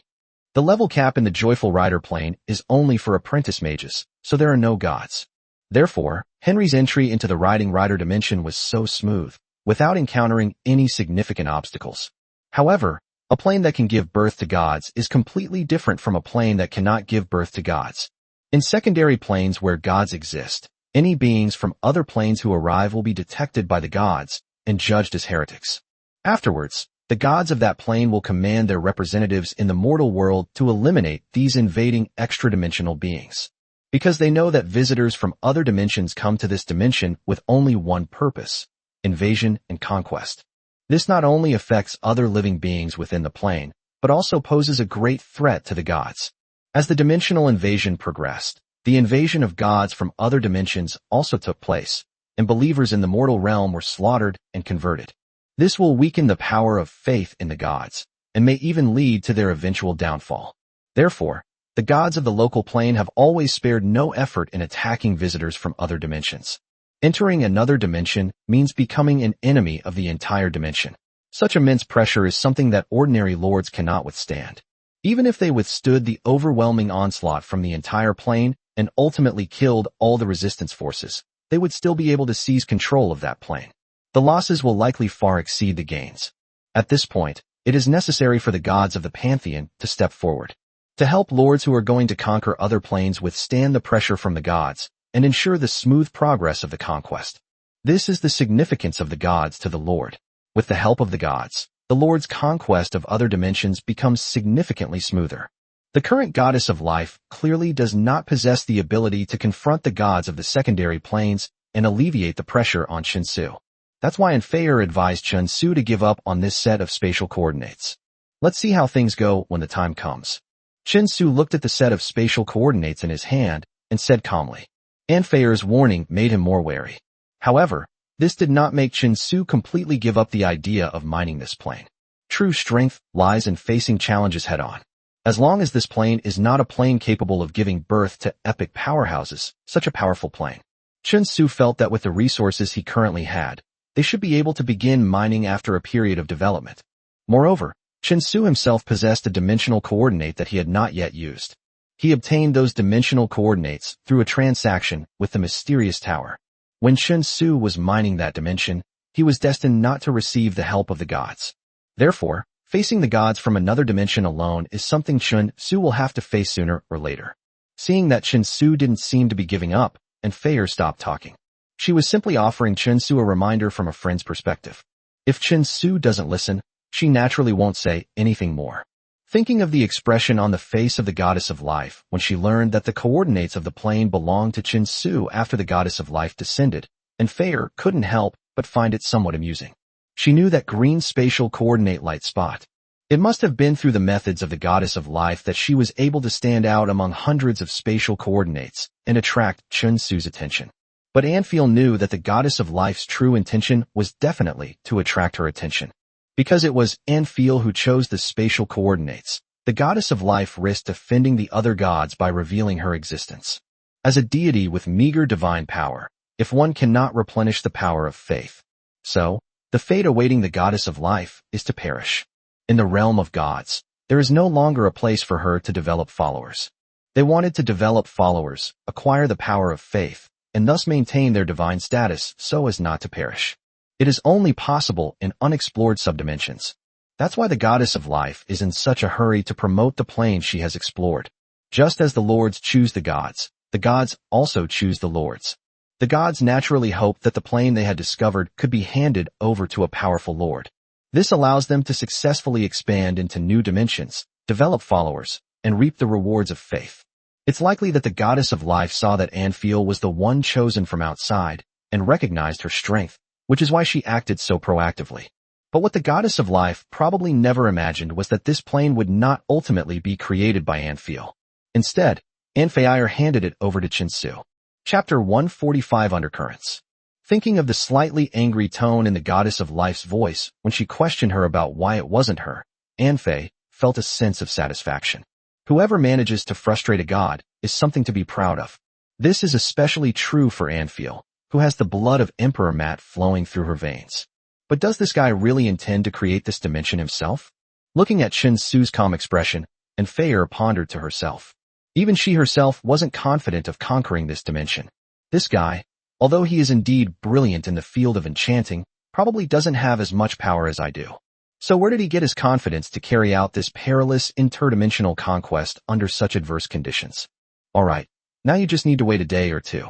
The level cap in the Joyful Rider plane is only for apprentice mages, so there are no gods. Therefore, Henry's entry into the Riding Rider dimension was so smooth, without encountering any significant obstacles. However, a plane that can give birth to gods is completely different from a plane that cannot give birth to gods. In secondary planes where gods exist, any beings from other planes who arrive will be detected by the gods and judged as heretics. Afterwards, the gods of that plane will command their representatives in the mortal world to eliminate these invading extra-dimensional beings, because they know that visitors from other dimensions come to this dimension with only one purpose: invasion and conquest. This not only affects other living beings within the plane, but also poses a great threat to the gods. As the dimensional invasion progressed, the invasion of gods from other dimensions also took place, and believers in the mortal realm were slaughtered and converted. This will weaken the power of faith in the gods, and may even lead to their eventual downfall. Therefore, the gods of the local plane have always spared no effort in attacking visitors from other dimensions. Entering another dimension means becoming an enemy of the entire dimension. Such immense pressure is something that ordinary lords cannot withstand. Even if they withstood the overwhelming onslaught from the entire plane and ultimately killed all the resistance forces, they would still be able to seize control of that plane. The losses will likely far exceed the gains. At this point, it is necessary for the gods of the Pantheon to step forward, to help lords who are going to conquer other planes withstand the pressure from the gods and ensure the smooth progress of the conquest. This is the significance of the gods to the Lord. With the help of the gods, the Lord's conquest of other dimensions becomes significantly smoother. The current goddess of life clearly does not possess the ability to confront the gods of the secondary planes and alleviate the pressure on Chensu. That's why Anfei advised Chensu to give up on this set of spatial coordinates. Let's see how things go when the time comes. Chensu looked at the set of spatial coordinates in his hand and said calmly. Anfei's warning made him more wary. However, this did not make Chensu completely give up the idea of mining this plane. True strength lies in facing challenges head-on. As long as this plane is not a plane capable of giving birth to epic powerhouses, such a powerful plane, Chensu felt that with the resources he currently had, they should be able to begin mining after a period of development. Moreover, Chensu himself possessed a dimensional coordinate that he had not yet used. He obtained those dimensional coordinates through a transaction with the mysterious tower. When Chensu was mining that dimension, he was destined not to receive the help of the gods. Therefore, facing the gods from another dimension alone is something Chensu will have to face sooner or later. Seeing that Chensu didn't seem to be giving up, Anfei stopped talking. She was simply offering Chensu a reminder from a friend's perspective. If Chensu doesn't listen, she naturally won't say anything more. Thinking of the expression on the face of the goddess of life when she learned that the coordinates of the plane belonged to Chensu after the goddess of life descended, Anfei couldn't help but find it somewhat amusing. She knew that green spatial coordinate light spot. It must have been through the methods of the goddess of life that she was able to stand out among hundreds of spatial coordinates and attract Chensu's attention. But Anfei knew that the goddess of life's true intention was definitely to attract her attention. Because it was Anfei who chose the spatial coordinates, the goddess of life risked offending the other gods by revealing her existence. As a deity with meager divine power, if one cannot replenish the power of faith, so, the fate awaiting the goddess of life is to perish. In the realm of gods, there is no longer a place for her to develop followers. They wanted to develop followers, acquire the power of faith, and thus maintain their divine status so as not to perish. It is only possible in unexplored subdimensions. That's why the goddess of life is in such a hurry to promote the plane she has explored. Just as the lords choose the gods also choose the lords. The gods naturally hoped that the plane they had discovered could be handed over to a powerful lord. This allows them to successfully expand into new dimensions, develop followers, and reap the rewards of faith. It's likely that the goddess of life saw that Anfiel was the one chosen from outside and recognized her strength, which is why she acted so proactively. But what the goddess of life probably never imagined was that this plane would not ultimately be created by Anfiel. Instead, Anfeir handed it over to Chinsu. Chapter 145 Undercurrents. Thinking of the slightly angry tone in the goddess of life's voice when she questioned her about why it wasn't her, Anfei felt a sense of satisfaction. Whoever manages to frustrate a god is something to be proud of. This is especially true for Anfiel, who has the blood of Emperor Mat flowing through her veins. But does this guy really intend to create this dimension himself? Looking at Chinsu's calm expression, Anfeir pondered to herself. Even she herself wasn't confident of conquering this dimension. This guy, although he is indeed brilliant in the field of enchanting, probably doesn't have as much power as I do. So where did he get his confidence to carry out this perilous interdimensional conquest under such adverse conditions? Alright, now you just need to wait a day or two.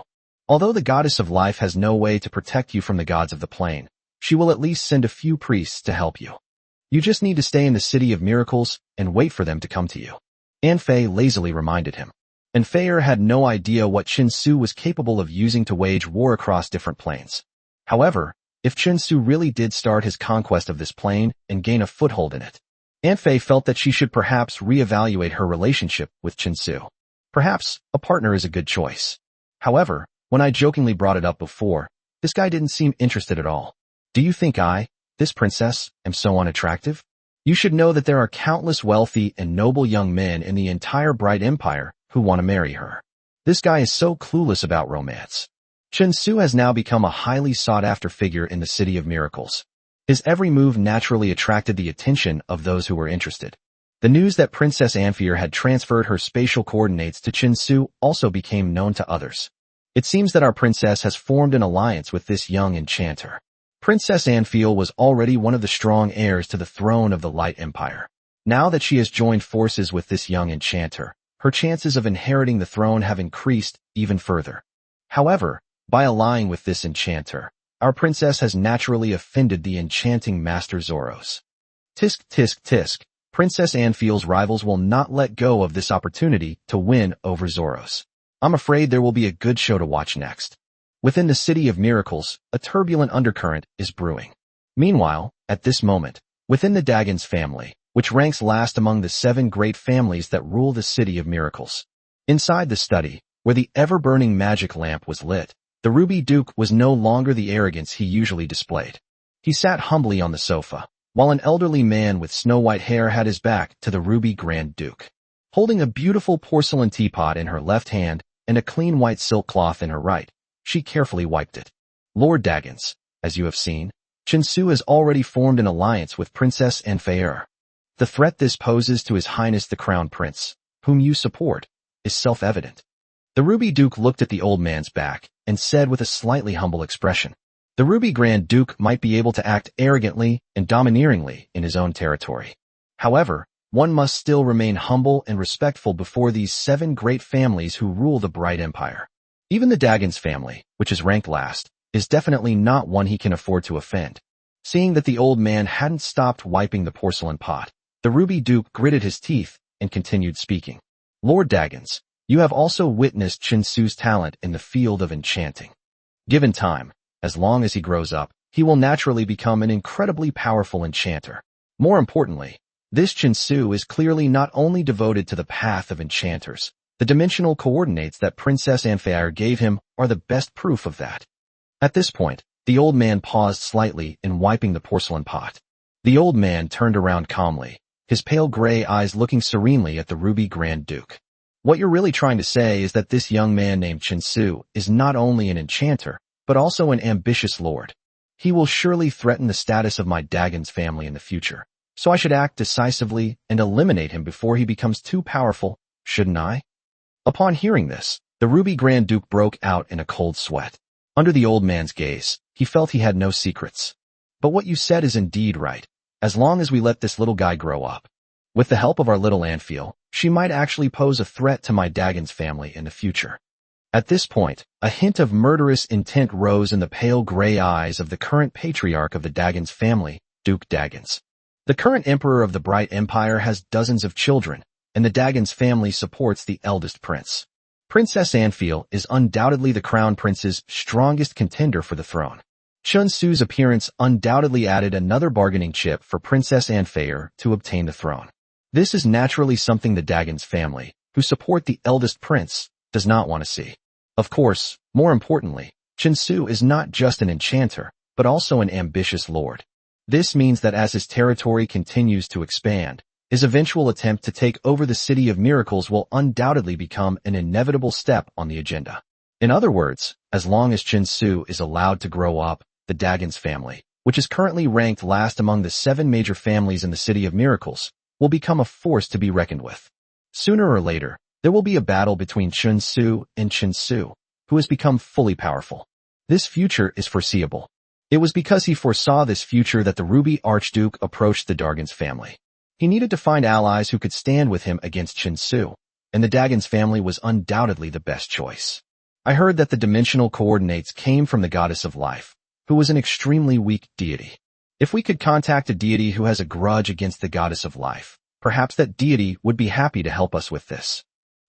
Although the goddess of life has no way to protect you from the gods of the plane, she will at least send a few priests to help you. You just need to stay in the City of Miracles and wait for them to come to you. Anfei lazily reminded him. Anfeir had no idea what Chinsu was capable of using to wage war across different planes. However, if Chinsu really did start his conquest of this plane and gain a foothold in it, Anfei felt that she should perhaps reevaluate her relationship with Chinsu. Perhaps a partner is a good choice. However, when I jokingly brought it up before, this guy didn't seem interested at all. Do you think I, this princess, am so unattractive? You should know that there are countless wealthy and noble young men in the entire Bright Empire who want to marry her. This guy is so clueless about romance. Chinsu has now become a highly sought-after figure in the City of Miracles. His every move naturally attracted the attention of those who were interested. The news that Princess Anfeir had transferred her spatial coordinates to Chinsu also became known to others. It seems that our princess has formed an alliance with this young enchanter. Princess Anfiel was already one of the strong heirs to the throne of the Light Empire. Now that she has joined forces with this young enchanter, her chances of inheriting the throne have increased even further. However, by allying with this enchanter, our princess has naturally offended the enchanting master Zoros. Tisk tisk tisk, Princess Anfiel's rivals will not let go of this opportunity to win over Zoros. I'm afraid there will be a good show to watch next. Within the City of Miracles, a turbulent undercurrent is brewing. Meanwhile, at this moment, within the Dagon's family, which ranks last among the 7 great families that rule the City of Miracles. Inside the study, where the ever-burning magic lamp was lit, the Ruby Duke was no longer the arrogance he usually displayed. He sat humbly on the sofa, while an elderly man with snow-white hair had his back to the Ruby Grand Duke. Holding a beautiful porcelain teapot in her left hand and a clean white silk cloth in her right, she carefully wiped it. Lord Daggins, as you have seen, Chinsu has already formed an alliance with Princess Anfeir. The threat this poses to His Highness the Crown Prince, whom you support, is self-evident. The Ruby Duke looked at the old man's back and said with a slightly humble expression, the Ruby Grand Duke might be able to act arrogantly and domineeringly in his own territory. However, one must still remain humble and respectful before these 7 great families who rule the Bright Empire. Even the Daggins family, which is ranked last, is definitely not one he can afford to offend. Seeing that the old man hadn't stopped wiping the porcelain pot, the Ruby Duke gritted his teeth and continued speaking. Lord Daggins, you have also witnessed Chinsu's talent in the field of enchanting. Given time, as long as he grows up, he will naturally become an incredibly powerful enchanter. More importantly, this Chinsu is clearly not only devoted to the path of enchanters. The dimensional coordinates that Princess Anfeir gave him are the best proof of that. At this point, the old man paused slightly in wiping the porcelain pot. The old man turned around calmly, his pale gray eyes looking serenely at the ruby Grand Duke. What you're really trying to say is that this young man named Chinsu is not only an enchanter, but also an ambitious lord. He will surely threaten the status of my Dagon's family in the future, so I should act decisively and eliminate him before he becomes too powerful, shouldn't I? Upon hearing this, the ruby Grand Duke broke out in a cold sweat. Under the old man's gaze, he felt he had no secrets. But what you said is indeed right, as long as we let this little guy grow up. With the help of our little Anfiel, she might actually pose a threat to my Dagon's family in the future. At this point, a hint of murderous intent rose in the pale gray eyes of the current patriarch of the Dagon's family, Duke Dagons. The current emperor of the Bright Empire has dozens of children, and the Dagon's family supports the eldest prince. Princess Anfiel is undoubtedly the crown prince's strongest contender for the throne. Chinsu's appearance undoubtedly added another bargaining chip for Princess Anfair to obtain the throne. This is naturally something the Dagon's family, who support the eldest prince, does not want to see. Of course, more importantly, Chinsu is not just an enchanter, but also an ambitious lord. This means that as his territory continues to expand, his eventual attempt to take over the City of Miracles will undoubtedly become an inevitable step on the agenda. In other words, as long as Chinsu is allowed to grow up, the Dagon's family, which is currently ranked last among the 7 major families in the City of Miracles, will become a force to be reckoned with. Sooner or later, there will be a battle between Chinsu and Chinsu, who has become fully powerful. This future is foreseeable. It was because he foresaw this future that the Ruby Archduke approached the Dagon's family. He needed to find allies who could stand with him against Chinsu, and the Dagon's family was undoubtedly the best choice. I heard that the dimensional coordinates came from the Goddess of Life, who was an extremely weak deity. If we could contact a deity who has a grudge against the Goddess of Life, perhaps that deity would be happy to help us with this.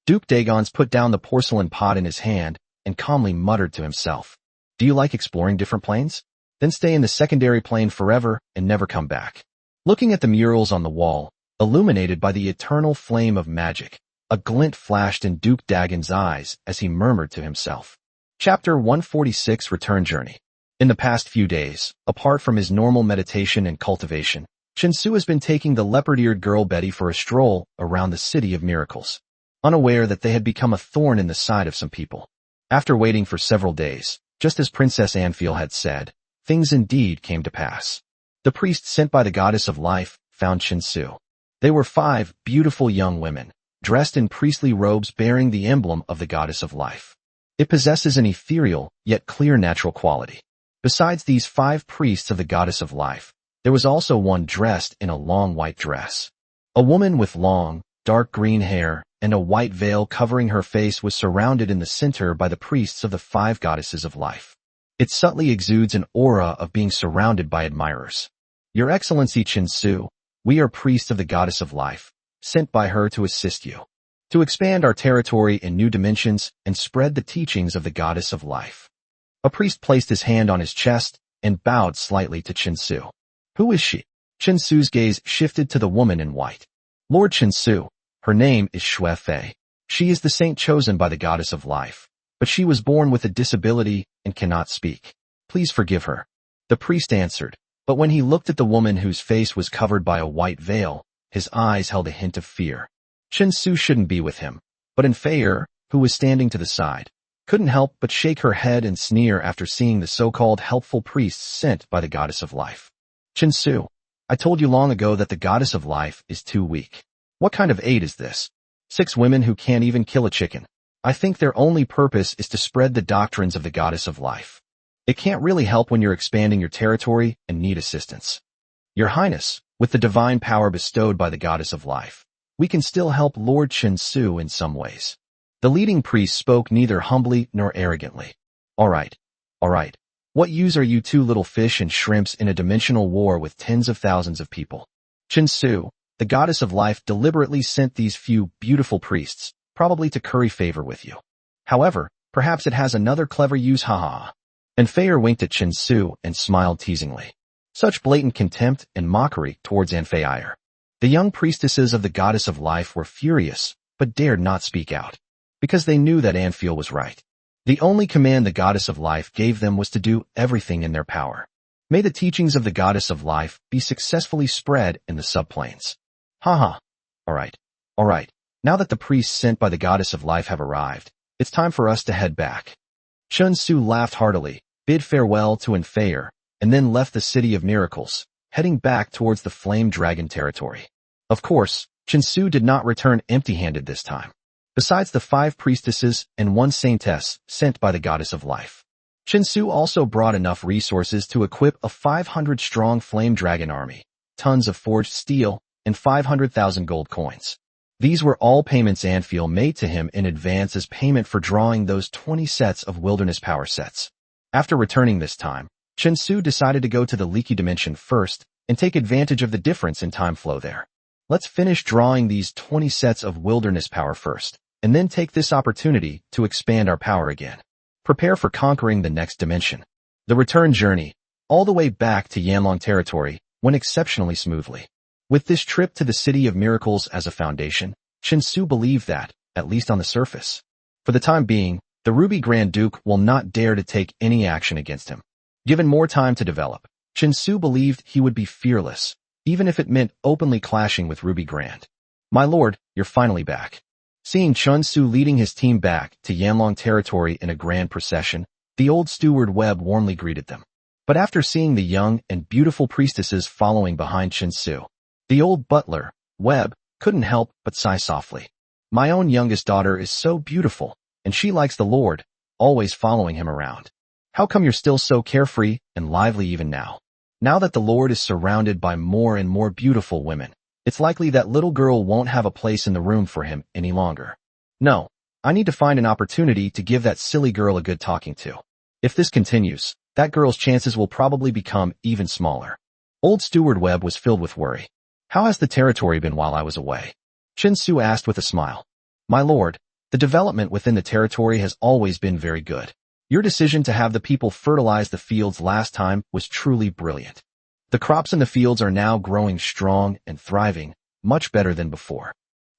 Duke Dagons put down the porcelain pot in his hand and calmly muttered to himself, "Do you like exploring different planes? Then stay in the secondary plane forever and never come back." Looking at the murals on the wall, illuminated by the eternal flame of magic, a glint flashed in Duke Dagon's eyes as he murmured to himself. Chapter 146 Return Journey. In the past few days, apart from his normal meditation and cultivation, Chinsu has been taking the leopard-eared girl Betty for a stroll around the City of Miracles, unaware that they had become a thorn in the side of some people. After waiting for several days, just as Princess Anfiel had said, things indeed came to pass. The priest sent by the Goddess of Life found Chinsu. They were 5 beautiful young women, dressed in priestly robes bearing the emblem of the Goddess of Life. It possesses an ethereal, yet clear natural quality. Besides these 5 priests of the Goddess of Life, there was also one dressed in a long white dress. A woman with long, dark green hair and a white veil covering her face was surrounded in the center by the priests of the 5 goddesses of life. It subtly exudes an aura of being surrounded by admirers. Your Excellency Chinsu, we are priests of the Goddess of Life, sent by her to assist you, to expand our territory in new dimensions and spread the teachings of the Goddess of Life. A priest placed his hand on his chest and bowed slightly to Chinsu. Who is she? Chinsu's gaze shifted to the woman in white. Lord Chinsu, her name is Xue Fei. She is the saint chosen by the Goddess of Life, but she was born with a disability and cannot speak. Please forgive her. The priest answered, but when he looked at the woman whose face was covered by a white veil, his eyes held a hint of fear. Chinsu shouldn't be with him, but Anfair, who was standing to the side, couldn't help but shake her head and sneer after seeing the so-called helpful priests sent by the Goddess of Life. Chinsu, I told you long ago that the Goddess of Life is too weak. What kind of aid is this? 6 women who can't even kill a chicken. I think their only purpose is to spread the doctrines of the Goddess of Life. It can't really help when you're expanding your territory and need assistance. Your Highness, with the divine power bestowed by the Goddess of Life, we can still help Lord Chinsu in some ways. The leading priest spoke neither humbly nor arrogantly. All right. What use are you 2 little fish and shrimps in a dimensional war with tens of thousands of people? Chinsu, the Goddess of Life deliberately sent these few beautiful priests, probably to curry favor with you. However, perhaps it has another clever use, haha. Anfair winked at Chinsu and smiled teasingly. Such blatant contempt and mockery towards Anfair. The young priestesses of the Goddess of Life were furious, but dared not speak out, because they knew that Anfiel was right. The only command the Goddess of Life gave them was to do everything in their power. May the teachings of the Goddess of Life be successfully spread in the subplanes. Haha. Alright. Alright. Now that the priests sent by the goddess of life have arrived, it's time for us to head back. Chun Su laughed heartily, bid farewell to Anfair, and then left the City of Miracles, heading back towards the Flame Dragon territory. Of course, Chun Su did not return empty-handed this time. Besides the 5 priestesses and 1 saintess sent by the goddess of life, Chun Su also brought enough resources to equip a 500-strong flame dragon army, tons of forged steel, and 500,000 gold coins. These were all payments Anfiel made to him in advance as payment for drawing those 20 sets of wilderness power sets. After returning this time, Chun Su decided to go to the Leaky Dimension first and take advantage of the difference in time flow there. Let's finish drawing these 20 sets of wilderness power first, and then take this opportunity to expand our power again. Prepare for conquering the next dimension. The return journey, all the way back to Yanlong territory, went exceptionally smoothly. With this trip to the City of Miracles as a foundation, Chun Su believed that, at least on the surface, for the time being, the Ruby Grand Duke will not dare to take any action against him. Given more time to develop, Chun Su believed he would be fearless, even if it meant openly clashing with Ruby Grand. My lord, you're finally back. Seeing Chun Su leading his team back to Yanlong territory in a grand procession, the old steward Webb warmly greeted them. But after seeing the young and beautiful priestesses following behind Chun Su, the old butler, Webb, couldn't help but sigh softly. My own youngest daughter is so beautiful, and she likes the Lord, always following him around. How come you're still so carefree and lively even now? Now that the Lord is surrounded by more and more beautiful women, it's likely that little girl won't have a place in the room for him any longer. No, I need to find an opportunity to give that silly girl a good talking to. If this continues, that girl's chances will probably become even smaller. Old Steward Webb was filled with worry. How has the territory been while I was away? Chun Su asked with a smile. My lord, the development within the territory has always been very good. Your decision to have the people fertilize the fields last time was truly brilliant. The crops in the fields are now growing strong and thriving, much better than before.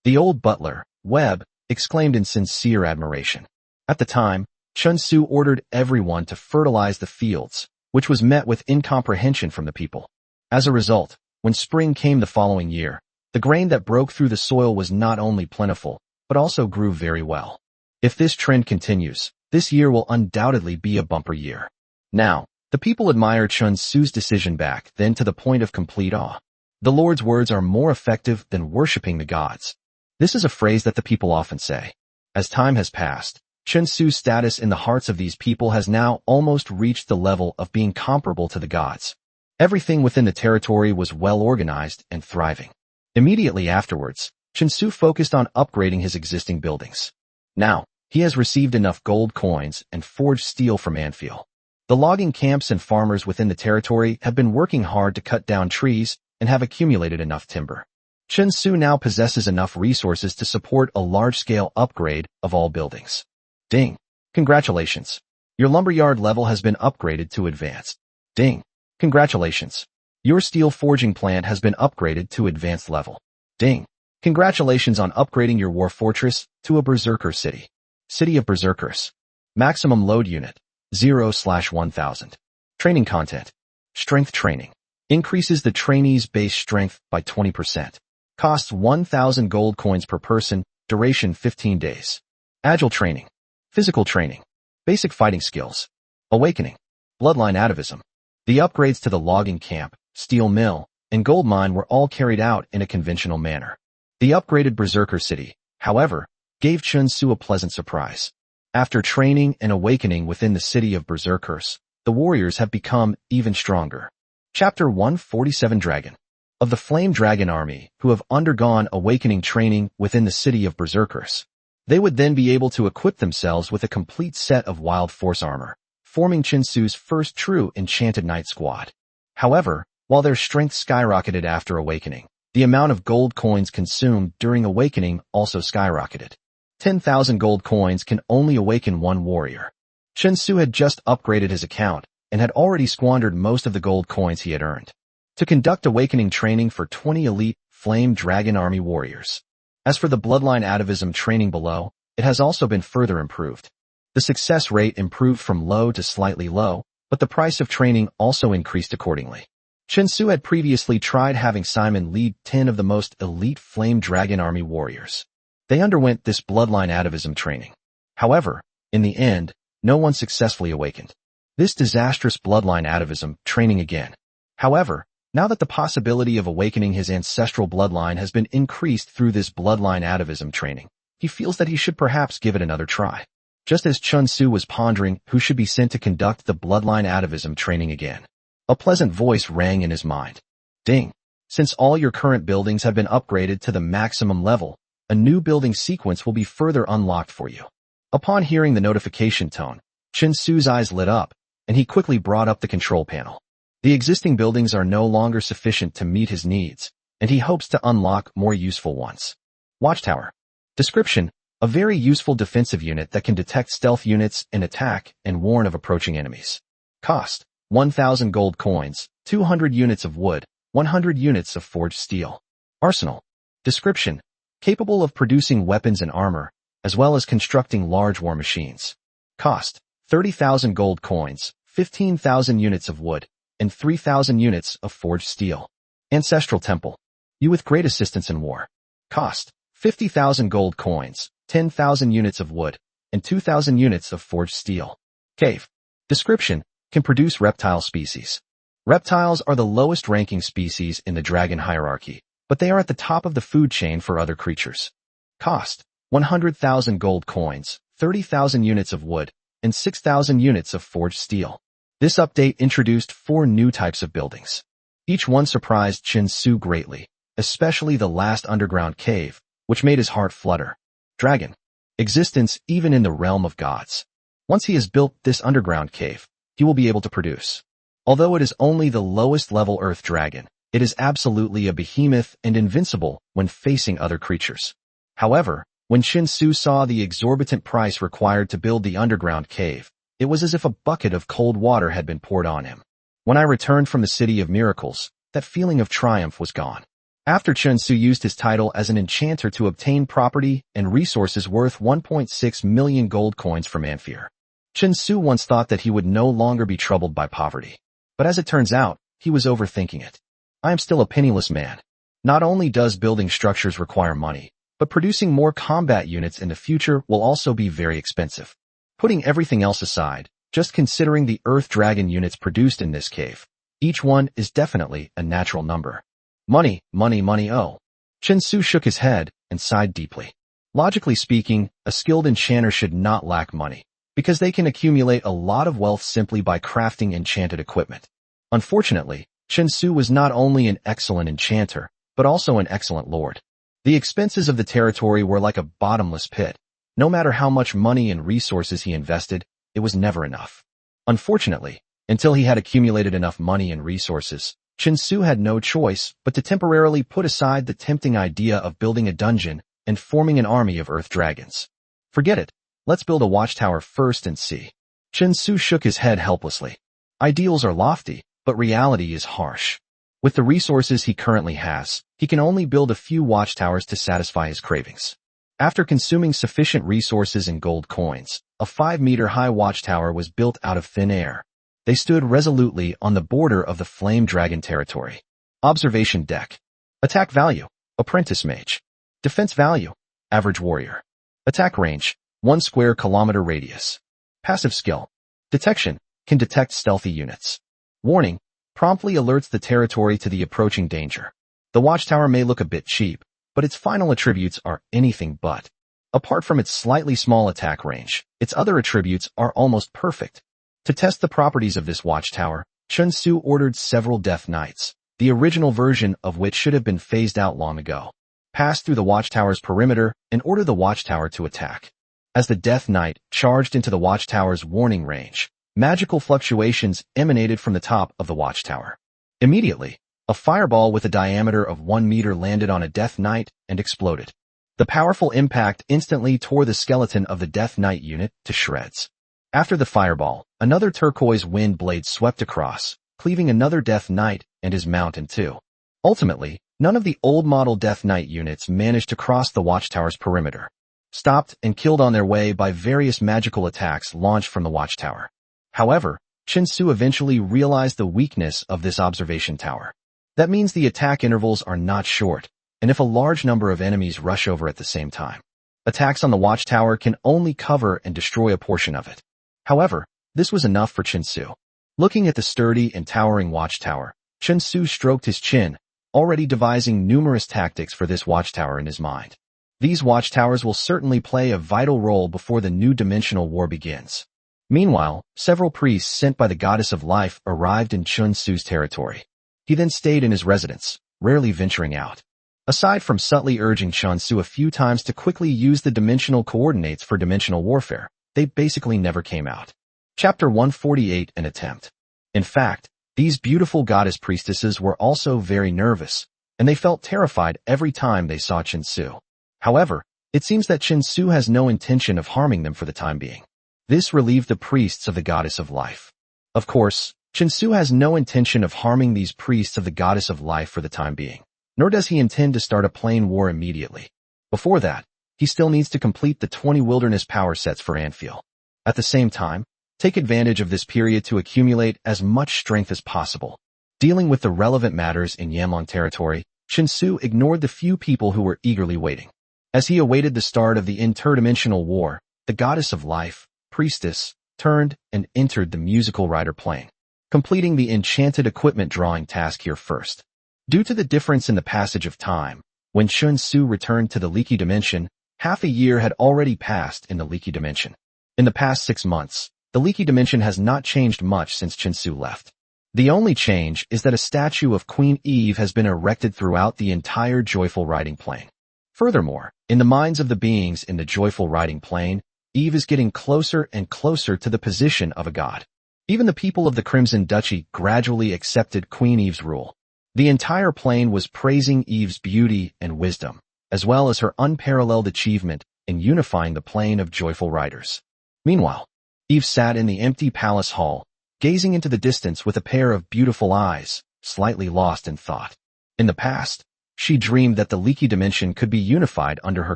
The old butler, Webb, exclaimed in sincere admiration. At the time, Chun Su ordered everyone to fertilize the fields, which was met with incomprehension from the people. As a result, when spring came the following year, the grain that broke through the soil was not only plentiful, but also grew very well. If this trend continues, this year will undoubtedly be a bumper year. Now, the people admire Chun Su's decision back then to the point of complete awe. The Lord's words are more effective than worshipping the gods. This is a phrase that the people often say. As time has passed, Chun Su's status in the hearts of these people has now almost reached the level of being comparable to the gods. Everything within the territory was well organized and thriving. Immediately afterwards, Chun Su focused on upgrading his existing buildings. Now, he has received enough gold coins and forged steel from Anfiel. The logging camps and farmers within the territory have been working hard to cut down trees and have accumulated enough timber. Chun Su now possesses enough resources to support a large-scale upgrade of all buildings. Ding! Congratulations! Your lumberyard level has been upgraded to advanced. Ding! Congratulations! Your steel forging plant has been upgraded to advanced level. Ding! Congratulations on upgrading your war fortress to a berserker city. City of Berserkers. Maximum load unit, 0/1000. Training content. Strength training. Increases the trainee's base strength by 20%. Costs 1,000 gold coins per person, duration 15 days. Agile training. Physical training. Basic fighting skills. Awakening. Bloodline atavism. The upgrades to the logging camp, steel mill, and gold mine were all carried out in a conventional manner. The upgraded Berserker City, however, gave Chun Su a pleasant surprise. After training and awakening within the City of Berserkers, the warriors have become even stronger. Chapter 147 Dragon. Of the Flame Dragon Army who have undergone awakening training within the City of Berserkers, they would then be able to equip themselves with a complete set of Wild Force armor, forming Chun Su's first true Enchanted Knight squad. However, while their strength skyrocketed after awakening, the amount of gold coins consumed during awakening also skyrocketed. 10,000 gold coins can only awaken one warrior. Chun Su had just upgraded his account and had already squandered most of the gold coins he had earned to conduct awakening training for 20 elite Flame Dragon Army warriors. As for the bloodline atavism training below, it has also been further improved. The success rate improved from low to slightly low, but the price of training also increased accordingly. Chen Su had previously tried having Simon lead 10 of the most elite Flame Dragon Army warriors. They underwent this bloodline atavism training. However, in the end, no one successfully awakened. This disastrous bloodline atavism training again. However, now that the possibility of awakening his ancestral bloodline has been increased through this bloodline atavism training, he feels that he should perhaps give it another try. Just as Chen Su was pondering who should be sent to conduct the bloodline atavism training again, a pleasant voice rang in his mind. Ding! Since all your current buildings have been upgraded to the maximum level, a new building sequence will be further unlocked for you. Upon hearing the notification tone, Chen Su's eyes lit up, and he quickly brought up the control panel. The existing buildings are no longer sufficient to meet his needs, and he hopes to unlock more useful ones. Watchtower. Description: a very useful defensive unit that can detect stealth units and attack and warn of approaching enemies. Cost: 1,000 gold coins, 200 units of wood, 100 units of forged steel. Arsenal. Description: capable of producing weapons and armor, as well as constructing large war machines. Cost: 30,000 gold coins, 15,000 units of wood, and 3,000 units of forged steel. Ancestral Temple. You with great assistance in war. Cost: 50,000 gold coins, 10,000 units of wood, and 2,000 units of forged steel. Cave. Description: can produce reptile species. Reptiles are the lowest ranking species in the dragon hierarchy, but they are at the top of the food chain for other creatures. Cost: 100,000 gold coins, 30,000 units of wood, and 6,000 units of forged steel. This update introduced 4 new types of buildings. Each one surprised Chen Su greatly, especially the last underground cave, which made his heart flutter. Dragon. Existence even in the realm of gods. Once he has built this underground cave, he will be able to produce. Although it is only the lowest level earth dragon, it is absolutely a behemoth and invincible when facing other creatures. However, when Chen Su saw the exorbitant price required to build the underground cave, it was as if a bucket of cold water had been poured on him. When I returned from the City of Miracles, that feeling of triumph was gone. After Chen Su used his title as an enchanter to obtain property and resources worth 1.6 million gold coins from Amphere, Chen Su once thought that he would no longer be troubled by poverty. But as it turns out, he was overthinking it. I am still a penniless man. Not only does building structures require money, but producing more combat units in the future will also be very expensive. Putting everything else aside, just considering the Earth Dragon units produced in this cave, each one is definitely a natural number. Money, money, money, oh. Chen Su shook his head and sighed deeply. Logically speaking, a skilled enchanter should not lack money, because they can accumulate a lot of wealth simply by crafting enchanted equipment. Unfortunately, Chen Su was not only an excellent enchanter, but also an excellent lord. The expenses of the territory were like a bottomless pit. No matter how much money and resources he invested, it was never enough. Unfortunately, until he had accumulated enough money and resources, Chen Su had no choice but to temporarily put aside the tempting idea of building a dungeon and forming an army of earth dragons. Forget it. Let's build a watchtower first and see. Chen Su shook his head helplessly. Ideals are lofty, but reality is harsh. With the resources he currently has, he can only build a few watchtowers to satisfy his cravings. After consuming sufficient resources and gold coins, a 5-meter-high watchtower was built out of thin air. They stood resolutely on the border of the Flame Dragon territory. Observation deck. Attack value: Apprentice Mage. Defense value: Average Warrior. Attack range: 1 square kilometer radius. Passive skill: Detection, can detect stealthy units. Warning: promptly alerts the territory to the approaching danger. The watchtower may look a bit cheap, but its final attributes are anything but. Apart from its slightly small attack range, its other attributes are almost perfect. To test the properties of this watchtower, Chen Su ordered several Death Knights, the original version of which should have been phased out long ago. Pass through the watchtower's perimeter and order the watchtower to attack. As the Death Knight charged into the watchtower's warning range, magical fluctuations emanated from the top of the watchtower. Immediately, a fireball with a diameter of 1 meter landed on a Death Knight and exploded. The powerful impact instantly tore the skeleton of the Death Knight unit to shreds. After the fireball, another turquoise wind blade swept across, cleaving another Death Knight and his mount in two. Ultimately, none of the old model Death Knight units managed to cross the watchtower's perimeter, stopped and killed on their way by various magical attacks launched from the watchtower. However, Chen Su eventually realized the weakness of this observation tower. That means the attack intervals are not short, and if a large number of enemies rush over at the same time, attacks on the watchtower can only cover and destroy a portion of it. However, this was enough for Chen Su. Looking at the sturdy and towering watchtower, Chen Su stroked his chin, already devising numerous tactics for this watchtower in his mind. These watchtowers will certainly play a vital role before the new dimensional war begins. Meanwhile, several priests sent by the goddess of life arrived in Chen Su's territory. He then stayed in his residence, rarely venturing out. Aside from subtly urging Chen Su a few times to quickly use the dimensional coordinates for dimensional warfare, they basically never came out. Chapter 148, An Attempt. In fact, these beautiful goddess priestesses were also very nervous, and they felt terrified every time they saw Chen Su. However, it seems that Chen Su has no intention of harming them for the time being. This relieved the priests of the goddess of life. Of course, Chen Su has no intention of harming these priests of the goddess of life for the time being, nor does he intend to start a plain war immediately. Before that, he still needs to complete the 20 wilderness power sets for Anfiel. At the same time, take advantage of this period to accumulate as much strength as possible. Dealing with the relevant matters in Yanlong territory, Chen Su ignored the few people who were eagerly waiting. As he awaited the start of the interdimensional war, the goddess of life, priestess, turned and entered the musical rider plane, completing the enchanted equipment drawing task here first. Due to the difference in the passage of time, when Chen Su returned to the leaky dimension, half a year had already passed in the leaky dimension. In the past 6 months, the leaky dimension has not changed much since Chen Su left. The only change is that a statue of Queen Eve has been erected throughout the entire joyful riding plane. Furthermore, in the minds of the beings in the joyful riding plane, Eve is getting closer and closer to the position of a god. Even the people of the Crimson Duchy gradually accepted Queen Eve's rule. The entire plane was praising Eve's beauty and wisdom, as well as her unparalleled achievement in unifying the plane of joyful riders. Meanwhile, Eve sat in the empty palace hall, gazing into the distance with a pair of beautiful eyes, slightly lost in thought. In the past, she dreamed that the leaky dimension could be unified under her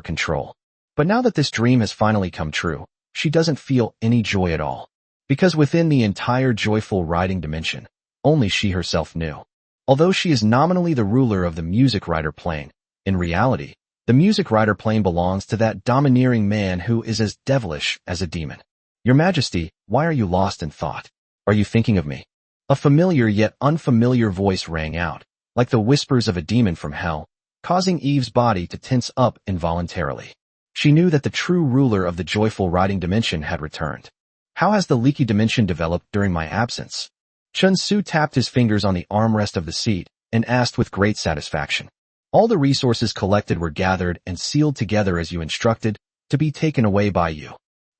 control. But now that this dream has finally come true, she doesn't feel any joy at all. Because within the entire joyful riding dimension, only she herself knew. Although she is nominally the ruler of the music rider plane, in reality, the music rider plane belongs to that domineering man who is as devilish as a demon. Your Majesty, why are you lost in thought? Are you thinking of me? A familiar yet unfamiliar voice rang out, like the whispers of a demon from hell, causing Eve's body to tense up involuntarily. She knew that the true ruler of the joyful riding dimension had returned. How has the leaky dimension developed during my absence? Chen Su tapped his fingers on the armrest of the seat and asked with great satisfaction. All the resources collected were gathered and sealed together as you instructed, to be taken away by you.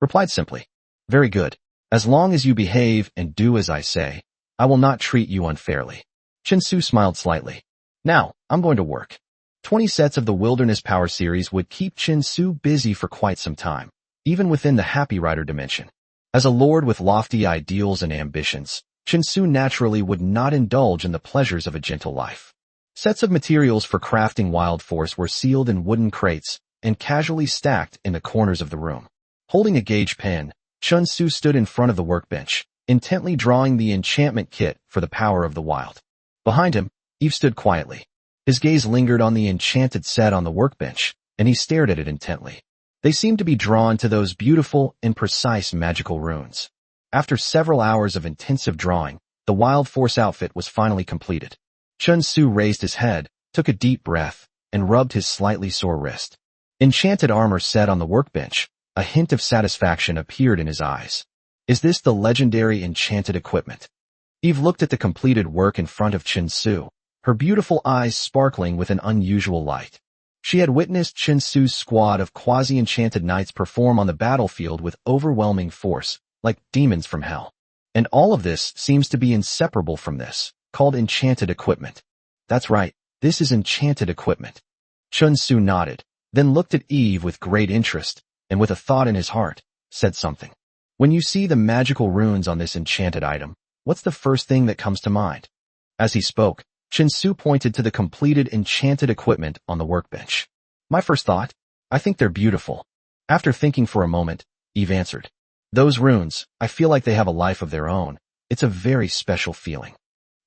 Replied simply. Very good. As long as you behave and do as I say, I will not treat you unfairly. Chen Su smiled slightly. Now, I'm going to work. 20 sets of the Wilderness Power series would keep Chen Su busy for quite some time, even within the Happy Rider dimension. As a lord with lofty ideals and ambitions, Chen Su naturally would not indulge in the pleasures of a gentle life. Sets of materials for crafting Wild Force were sealed in wooden crates and casually stacked in the corners of the room. Holding a gauge pen, Chen Su stood in front of the workbench, intently drawing the enchantment kit for the power of the wild. Behind him, Eve stood quietly. His gaze lingered on the enchanted set on the workbench, and he stared at it intently. They seemed to be drawn to those beautiful and precise magical runes. After several hours of intensive drawing, the Wild Force outfit was finally completed. Chen Su raised his head, took a deep breath, and rubbed his slightly sore wrist. Enchanted armor set on the workbench, a hint of satisfaction appeared in his eyes. Is this the legendary enchanted equipment? Eve looked at the completed work in front of Chen Su, her beautiful eyes sparkling with an unusual light. She had witnessed Chen Su's squad of quasi-enchanted knights perform on the battlefield with overwhelming force, like demons from hell. And all of this seems to be inseparable from this, called enchanted equipment. That's right, this is enchanted equipment. Chen Su nodded, then looked at Eve with great interest, and with a thought in his heart, said something. When you see the magical runes on this enchanted item, what's the first thing that comes to mind? As he spoke, Chen Su pointed to the completed enchanted equipment on the workbench. My first thought? I think they're beautiful. After thinking for a moment, Eve answered. Those runes, I feel like they have a life of their own. It's a very special feeling.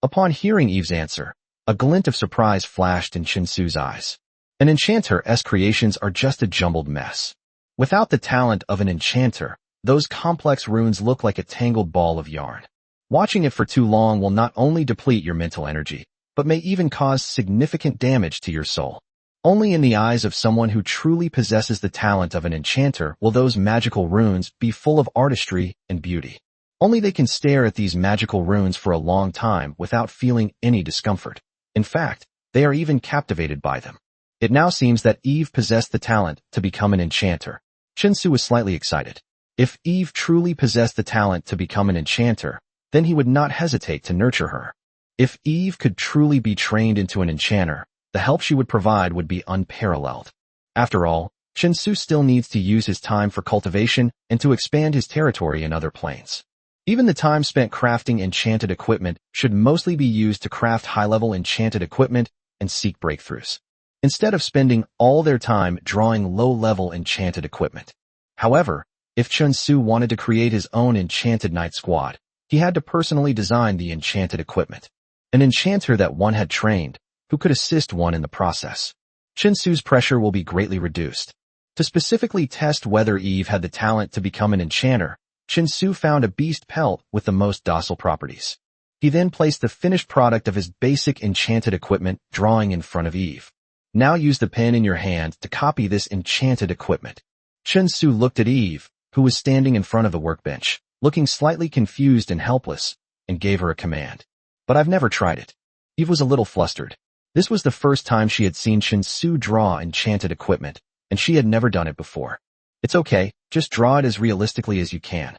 Upon hearing Eve's answer, a glint of surprise flashed in Chinsu's eyes. An enchanter's creations are just a jumbled mess. Without the talent of an enchanter, those complex runes look like a tangled ball of yarn. Watching it for too long will not only deplete your mental energy, but may even cause significant damage to your soul. Only in the eyes of someone who truly possesses the talent of an enchanter will those magical runes be full of artistry and beauty. Only they can stare at these magical runes for a long time without feeling any discomfort. In fact, they are even captivated by them. It now seems that Eve possessed the talent to become an enchanter. Chinsu was slightly excited. If Eve truly possessed the talent to become an enchanter, then he would not hesitate to nurture her. If Eve could truly be trained into an enchanter, the help she would provide would be unparalleled. After all, Chinsu still needs to use his time for cultivation and to expand his territory in other planes. Even the time spent crafting enchanted equipment should mostly be used to craft high-level enchanted equipment and seek breakthroughs, instead of spending all their time drawing low-level enchanted equipment. However, if Chinsu wanted to create his own enchanted knight squad, he had to personally design the enchanted equipment. An enchanter that one had trained, who could assist one in the process. Chinsu's pressure will be greatly reduced. To specifically test whether Eve had the talent to become an enchanter, Chinsu found a beast pelt with the most docile properties. He then placed the finished product of his basic enchanted equipment drawing in front of Eve. Now use the pen in your hand to copy this enchanted equipment. Chinsu looked at Eve, who was standing in front of the workbench, looking slightly confused and helpless, and gave her a command. But I've never tried it. Eve was a little flustered. This was the first time she had seen Chinsu draw enchanted equipment, and she had never done it before. It's okay, just draw it as realistically as you can.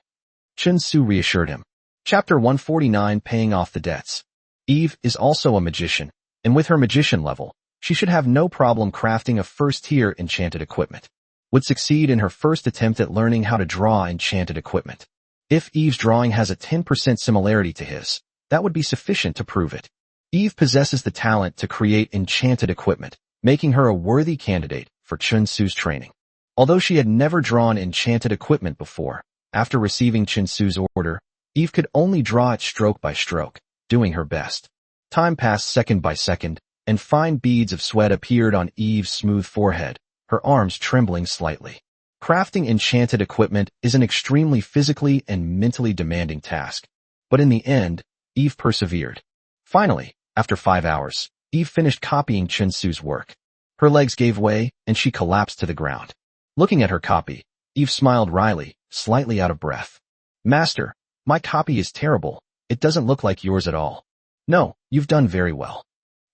Chinsu reassured him. Chapter 149, Paying Off the Debts. Eve is also a magician, and with her magician level, she should have no problem crafting a first-tier enchanted equipment. Would succeed in her first attempt at learning how to draw enchanted equipment. If Eve's drawing has a 10% similarity to his, that would be sufficient to prove it. Eve possesses the talent to create enchanted equipment, making her a worthy candidate for Chinsu's training. Although she had never drawn enchanted equipment before, after receiving Chinsu's order, Eve could only draw it stroke by stroke, doing her best. Time passed second by second, and fine beads of sweat appeared on Eve's smooth forehead, her arms trembling slightly. Crafting enchanted equipment is an extremely physically and mentally demanding task. But in the end, Eve persevered. Finally, after 5 hours, Eve finished copying Chinsu's work. Her legs gave way, and she collapsed to the ground. Looking at her copy, Eve smiled wryly, slightly out of breath. Master, my copy is terrible. It doesn't look like yours at all. No, you've done very well.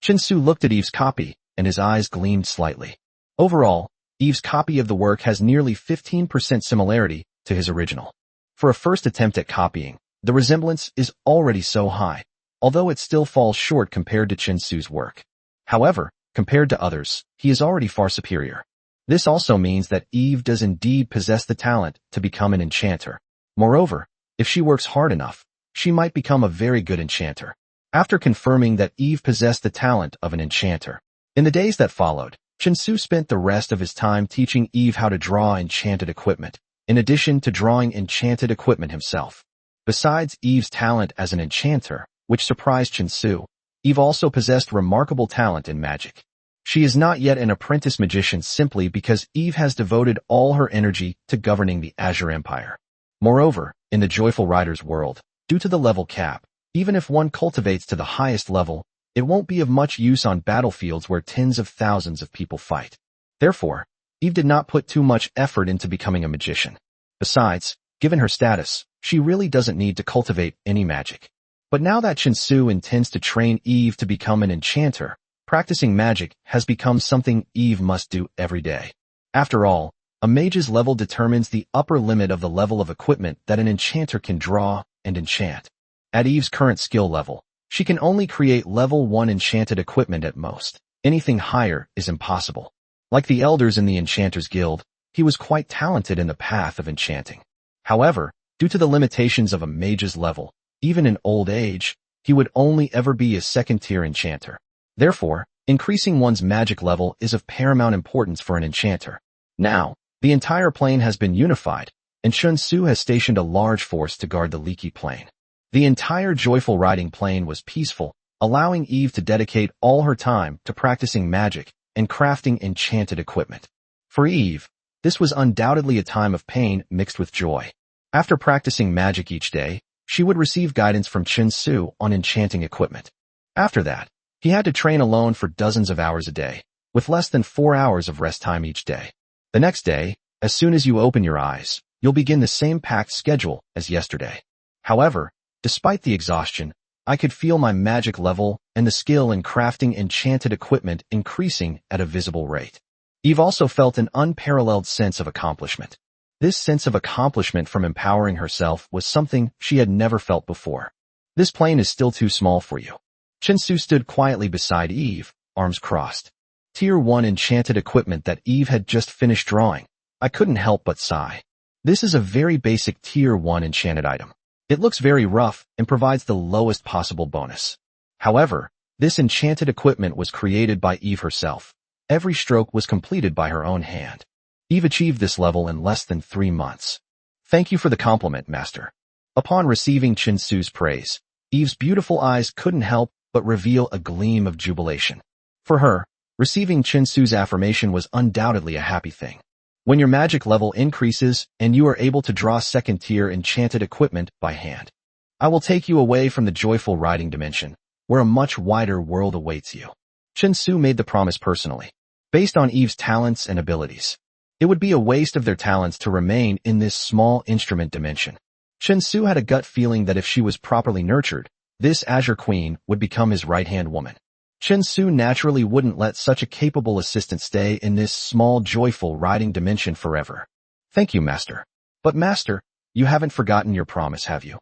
Chinsu looked at Eve's copy, and his eyes gleamed slightly. Overall, Eve's copy of the work has nearly 15% similarity to his original. For a first attempt at copying, the resemblance is already so high, although it still falls short compared to Chinsu's work. However, compared to others, he is already far superior. This also means that Eve does indeed possess the talent to become an enchanter. Moreover, if she works hard enough, she might become a very good enchanter. After confirming that Eve possessed the talent of an enchanter, in the days that followed, Chinsu spent the rest of his time teaching Eve how to draw enchanted equipment, in addition to drawing enchanted equipment himself. Besides Eve's talent as an enchanter, which surprised Chinsu, Eve also possessed remarkable talent in magic. She is not yet an apprentice magician simply because Eve has devoted all her energy to governing the Azure Empire. Moreover, in the Joyful Riders world, due to the level cap, even if one cultivates to the highest level, it won't be of much use on battlefields where tens of thousands of people fight. Therefore, Eve did not put too much effort into becoming a magician. Besides, given her status, she really doesn't need to cultivate any magic. But now that Chinsu intends to train Eve to become an enchanter, practicing magic has become something Eve must do every day. After all, a mage's level determines the upper limit of the level of equipment that an enchanter can draw and enchant. At Eve's current skill level, she can only create level 1 enchanted equipment at most. Anything higher is impossible. Like the elders in the Enchanters Guild, he was quite talented in the path of enchanting. However, due to the limitations of a mage's level, even in old age, he would only ever be a second-tier enchanter. Therefore, increasing one's magic level is of paramount importance for an enchanter. Now, the entire plane has been unified, and Chinsu has stationed a large force to guard the Leaky Plane. The entire joyful riding plain was peaceful, allowing Eve to dedicate all her time to practicing magic and crafting enchanted equipment. For Eve, this was undoubtedly a time of pain mixed with joy. After practicing magic each day, she would receive guidance from Chen Su on enchanting equipment. After that, he had to train alone for dozens of hours a day, with less than 4 hours of rest time each day. The next day, as soon as you open your eyes, you'll begin the same packed schedule as yesterday. However, despite the exhaustion, I could feel my magic level and the skill in crafting enchanted equipment increasing at a visible rate. Eve also felt an unparalleled sense of accomplishment. This sense of accomplishment from empowering herself was something she had never felt before. This plane is still too small for you. Chen Su stood quietly beside Eve, arms crossed. Tier 1 enchanted equipment that Eve had just finished drawing. I couldn't help but sigh. This is a very basic Tier 1 enchanted item. It looks very rough and provides the lowest possible bonus. However, this enchanted equipment was created by Eve herself. Every stroke was completed by her own hand. Eve achieved this level in less than 3 months. Thank you for the compliment, Master. Upon receiving Chen Su's praise, Eve's beautiful eyes couldn't help but reveal a gleam of jubilation. For her, receiving Chen Su's affirmation was undoubtedly a happy thing. When your magic level increases and you are able to draw second-tier enchanted equipment by hand, I will take you away from the joyful riding dimension, where a much wider world awaits you. Chen Su made the promise personally, based on Eve's talents and abilities. It would be a waste of their talents to remain in this small instrument dimension. Chen Su had a gut feeling that if she was properly nurtured, this Azure Queen would become his right-hand woman. Chen Su naturally wouldn't let such a capable assistant stay in this small, joyful riding dimension forever. Thank you, Master. But Master, you haven't forgotten your promise, have you?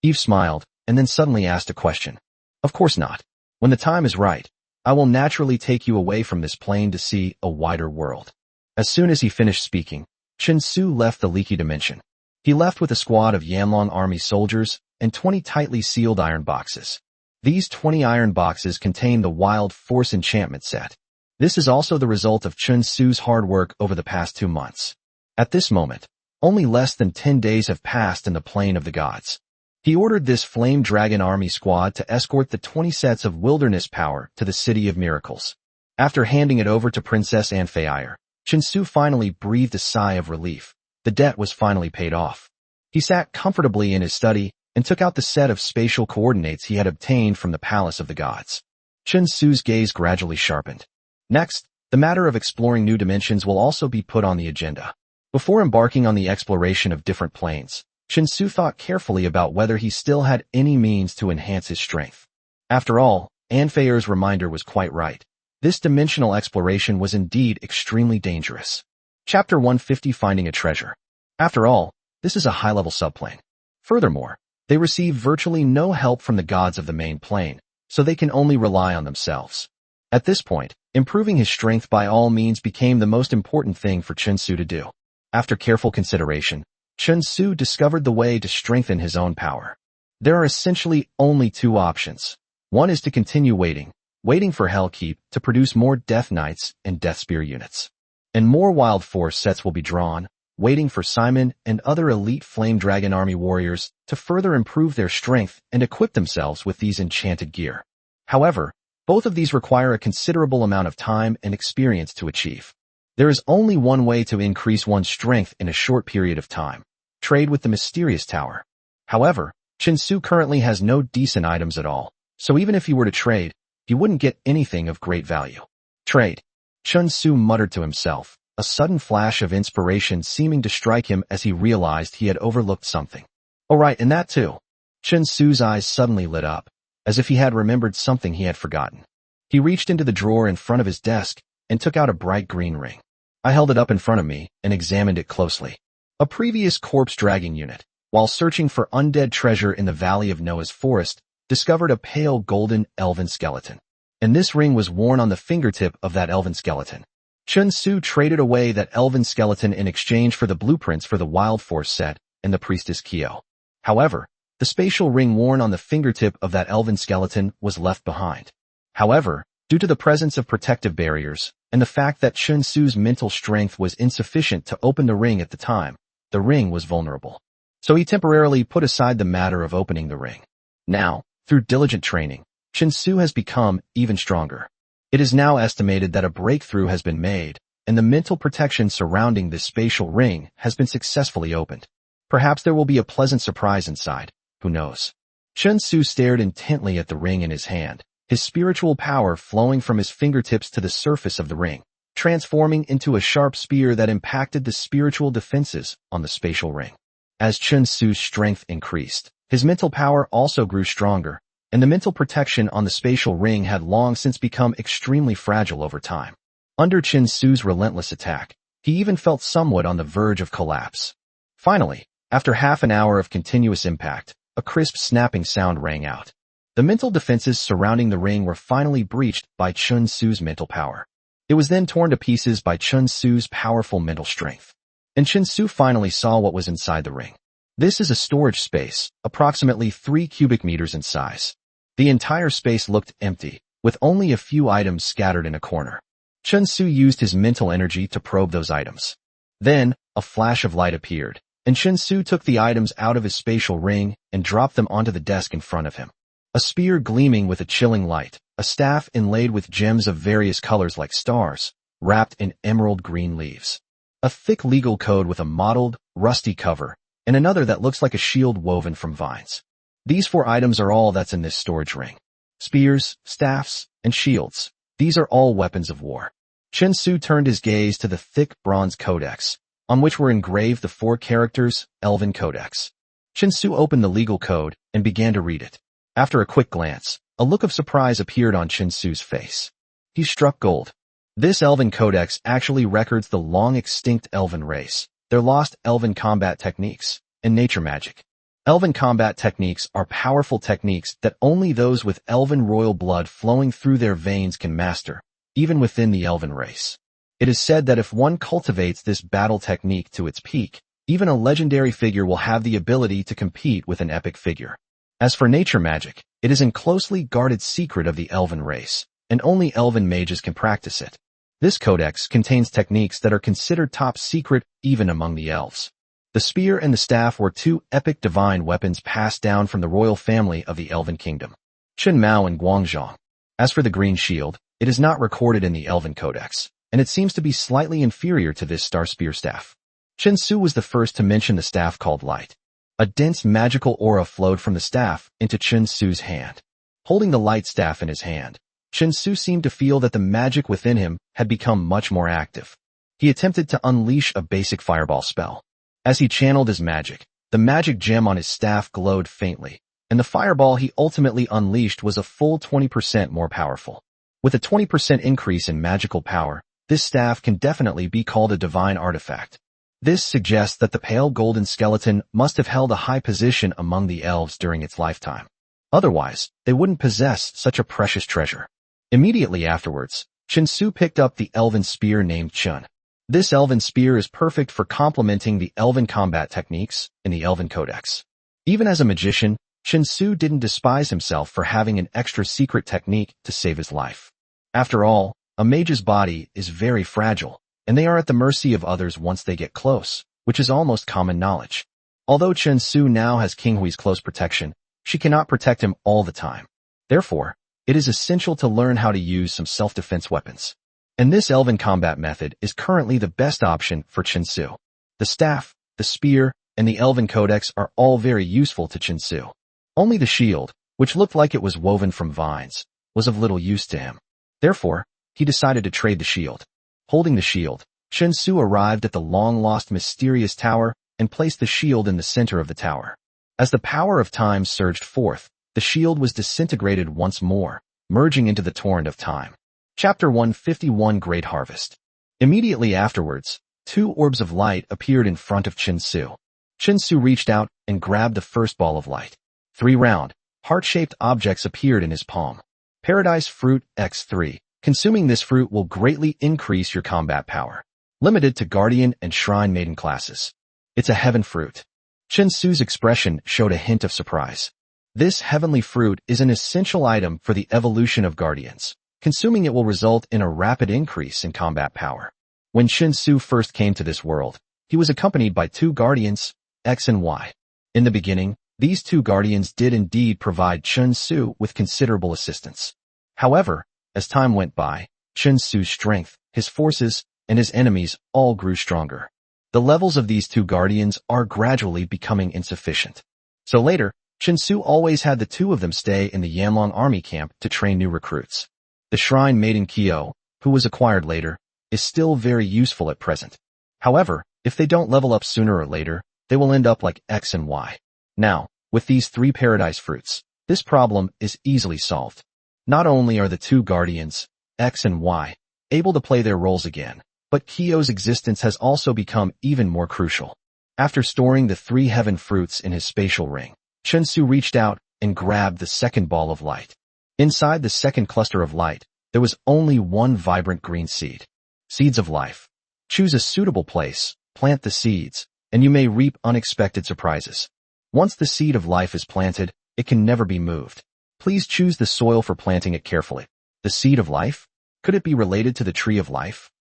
Eve smiled, and then suddenly asked a question. Of course not. When the time is right, I will naturally take you away from this plane to see a wider world. As soon as he finished speaking, Chen Su left the leaky dimension. He left with a squad of Yanlong army soldiers and 20 tightly sealed iron boxes. These 20 iron boxes contain the Wild Force enchantment set. This is also the result of Chen Su's hard work over the past 2 months. At this moment, only less than 10 days have passed in the plane of the gods. He ordered this Flame Dragon army squad to escort the 20 sets of wilderness power to the City of Miracles. After handing it over to Princess Anfeire, Chen Su finally breathed a sigh of relief. The debt was finally paid off. He sat comfortably in his study and took out the set of spatial coordinates he had obtained from the Palace of the Gods. Chen Su's gaze gradually sharpened. Next, the matter of exploring new dimensions will also be put on the agenda. Before embarking on the exploration of different planes, Chen Su thought carefully about whether he still had any means to enhance his strength. After all, Anfeire's reminder was quite right. This dimensional exploration was indeed extremely dangerous. Chapter 150, Finding a Treasure. After all, this is a high-level subplane. Furthermore, they receive virtually no help from the gods of the main plane, so they can only rely on themselves. At this point, improving his strength by all means became the most important thing for Chen Su to do. After careful consideration, Chen Su discovered the way to strengthen his own power. There are essentially only 2 options. One is to continue waiting for Hellkeep to produce more Death Knights and Death Spear units. And more Wild Force sets will be drawn, waiting for Simon and other elite Flame Dragon army warriors to further improve their strength and equip themselves with these enchanted gear. However, both of these require a considerable amount of time and experience to achieve. There is only one way to increase one's strength in a short period of time: trade with the Mysterious Tower. However, Chen Su currently has no decent items at all, so even if he were to trade, he wouldn't get anything of great value. Trade. Chen Su muttered to himself, a sudden flash of inspiration seeming to strike him as he realized he had overlooked something. Oh right, and that too. Chen Su's eyes suddenly lit up, as if he had remembered something he had forgotten. He reached into the drawer in front of his desk and took out a bright green ring. I held it up in front of me and examined it closely. A previous corpse dragging unit, while searching for undead treasure in the Valley of Noah's Forest, discovered a pale golden elven skeleton. And this ring was worn on the fingertip of that elven skeleton. Chen Su traded away that elven skeleton in exchange for the blueprints for the Wild Force set and the Priestess Kyo. However, the spatial ring worn on the fingertip of that elven skeleton was left behind. However, due to the presence of protective barriers and the fact that Chen Su's mental strength was insufficient to open the ring at the time, the ring was vulnerable. so he temporarily put aside the matter of opening the ring. Now, through diligent training, Chen Su has become even stronger. It is now estimated that a breakthrough has been made, and the mental protection surrounding this spatial ring has been successfully opened. Perhaps there will be a pleasant surprise inside, who knows? Chen Su stared intently at the ring in his hand, his spiritual power flowing from his fingertips to the surface of the ring, transforming into a sharp spear that impacted the spiritual defenses on the spatial ring. As Chen Su's strength increased, his mental power also grew stronger, and the mental protection on the spatial ring had long since become extremely fragile over time. Under Chen Su's relentless attack, he even felt somewhat on the verge of collapse. Finally, after half an hour of continuous impact, a crisp snapping sound rang out. The mental defenses surrounding the ring were finally breached by Chen Su's mental power. It was then torn to pieces by Chen Su's powerful mental strength. And Chen Su finally saw what was inside the ring. This is a storage space, approximately 3 cubic meters in size. The entire space looked empty, with only a few items scattered in a corner. Chen Su used his mental energy to probe those items. Then, a flash of light appeared, and Chen Su took the items out of his spatial ring and dropped them onto the desk in front of him. A spear gleaming with a chilling light, a staff inlaid with gems of various colors like stars, wrapped in emerald green leaves. A thick legal code with a mottled, rusty cover, and another that looks like a shield woven from vines. These 4 items are all that's in this storage ring. Spears, staffs, and shields. These are all weapons of war. Chen Su turned his gaze to the thick bronze codex, on which were engraved the 4 characters, Elven Codex. Chen Su opened the legal code and began to read it. After a quick glance, a look of surprise appeared on Chen Su's face. He struck gold. This Elven Codex actually records the long-extinct Elven race, their lost Elven combat techniques, and nature magic. Elven combat techniques are powerful techniques that only those with Elven royal blood flowing through their veins can master, even within the Elven race. It is said that if one cultivates this battle technique to its peak, even a legendary figure will have the ability to compete with an epic figure. As for nature magic, it is a closely guarded secret of the Elven race, and only Elven mages can practice it. This codex contains techniques that are considered top secret even among the elves. The spear and the staff were 2 epic divine weapons passed down from the royal family of the Elven Kingdom, Chen Mao and Guangzhong. As for the green shield, it is not recorded in the Elven Codex, and it seems to be slightly inferior to this star spear staff. Chen Su was the first to mention the staff called Light. A dense magical aura flowed from the staff into Chen Su's hand. Holding the light staff in his hand, Chen Su seemed to feel that the magic within him had become much more active. He attempted to unleash a basic fireball spell. As he channeled his magic, the magic gem on his staff glowed faintly, and the fireball he ultimately unleashed was a full 20% more powerful. With a 20% increase in magical power, this staff can definitely be called a divine artifact. This suggests that the pale golden skeleton must have held a high position among the elves during its lifetime. Otherwise, they wouldn't possess such a precious treasure. Immediately afterwards, Chen Su picked up the elven spear named Chun. This elven spear is perfect for complementing the elven combat techniques in the Elven Codex. Even as a magician, Chen Su didn't despise himself for having an extra secret technique to save his life. After all, a mage's body is very fragile, and they are at the mercy of others once they get close, which is almost common knowledge. Although Chen Su now has King Hui's close protection, she cannot protect him all the time. Therefore, it is essential to learn how to use some self-defense weapons. And this elven combat method is currently the best option for Chen Su. The staff, the spear, and the Elven Codex are all very useful to Chen Su. Only the shield, which looked like it was woven from vines, was of little use to him. Therefore, he decided to trade the shield. Holding the shield, Chen Su arrived at the long-lost mysterious tower and placed the shield in the center of the tower. As the power of time surged forth, the shield was disintegrated once more, merging into the torrent of time. Chapter 151 Great Harvest. Immediately afterwards, 2 orbs of light appeared in front of Chen Su. Chen Su reached out and grabbed the first ball of light. 3 round, heart-shaped objects appeared in his palm. Paradise Fruit X3. Consuming this fruit will greatly increase your combat power. Limited to Guardian and Shrine Maiden classes. It's a heaven fruit. Chen Su's expression showed a hint of surprise. This heavenly fruit is an essential item for the evolution of Guardians. Consuming it will result in a rapid increase in combat power. When Chen Su first came to this world, he was accompanied by 2 Guardians, X and Y. In the beginning, these two guardians did indeed provide Chen Su with considerable assistance. However, as time went by, Chen Su's strength, his forces, and his enemies all grew stronger. The levels of these two guardians are gradually becoming insufficient. So later, Chen Su always had the two of them stay in the Yanlong army camp to train new recruits. The shrine maiden Kyo, who was acquired later, is still very useful at present. However, if they don't level up sooner or later, they will end up like X and Y. Now, with these three paradise fruits, this problem is easily solved. Not only are the two guardians, X and Y, able to play their roles again, but Kyo's existence has also become even more crucial. After storing the three heaven fruits in his spatial ring, Chen Su reached out and grabbed the second ball of light. Inside the second cluster of light, there was only one vibrant green seed. Seeds of life. Choose a suitable place, plant the seeds, and you may reap unexpected surprises. Once the seed of life is planted, it can never be moved. Please choose the soil for planting it carefully. The seed of life? Could it be related to the tree of life?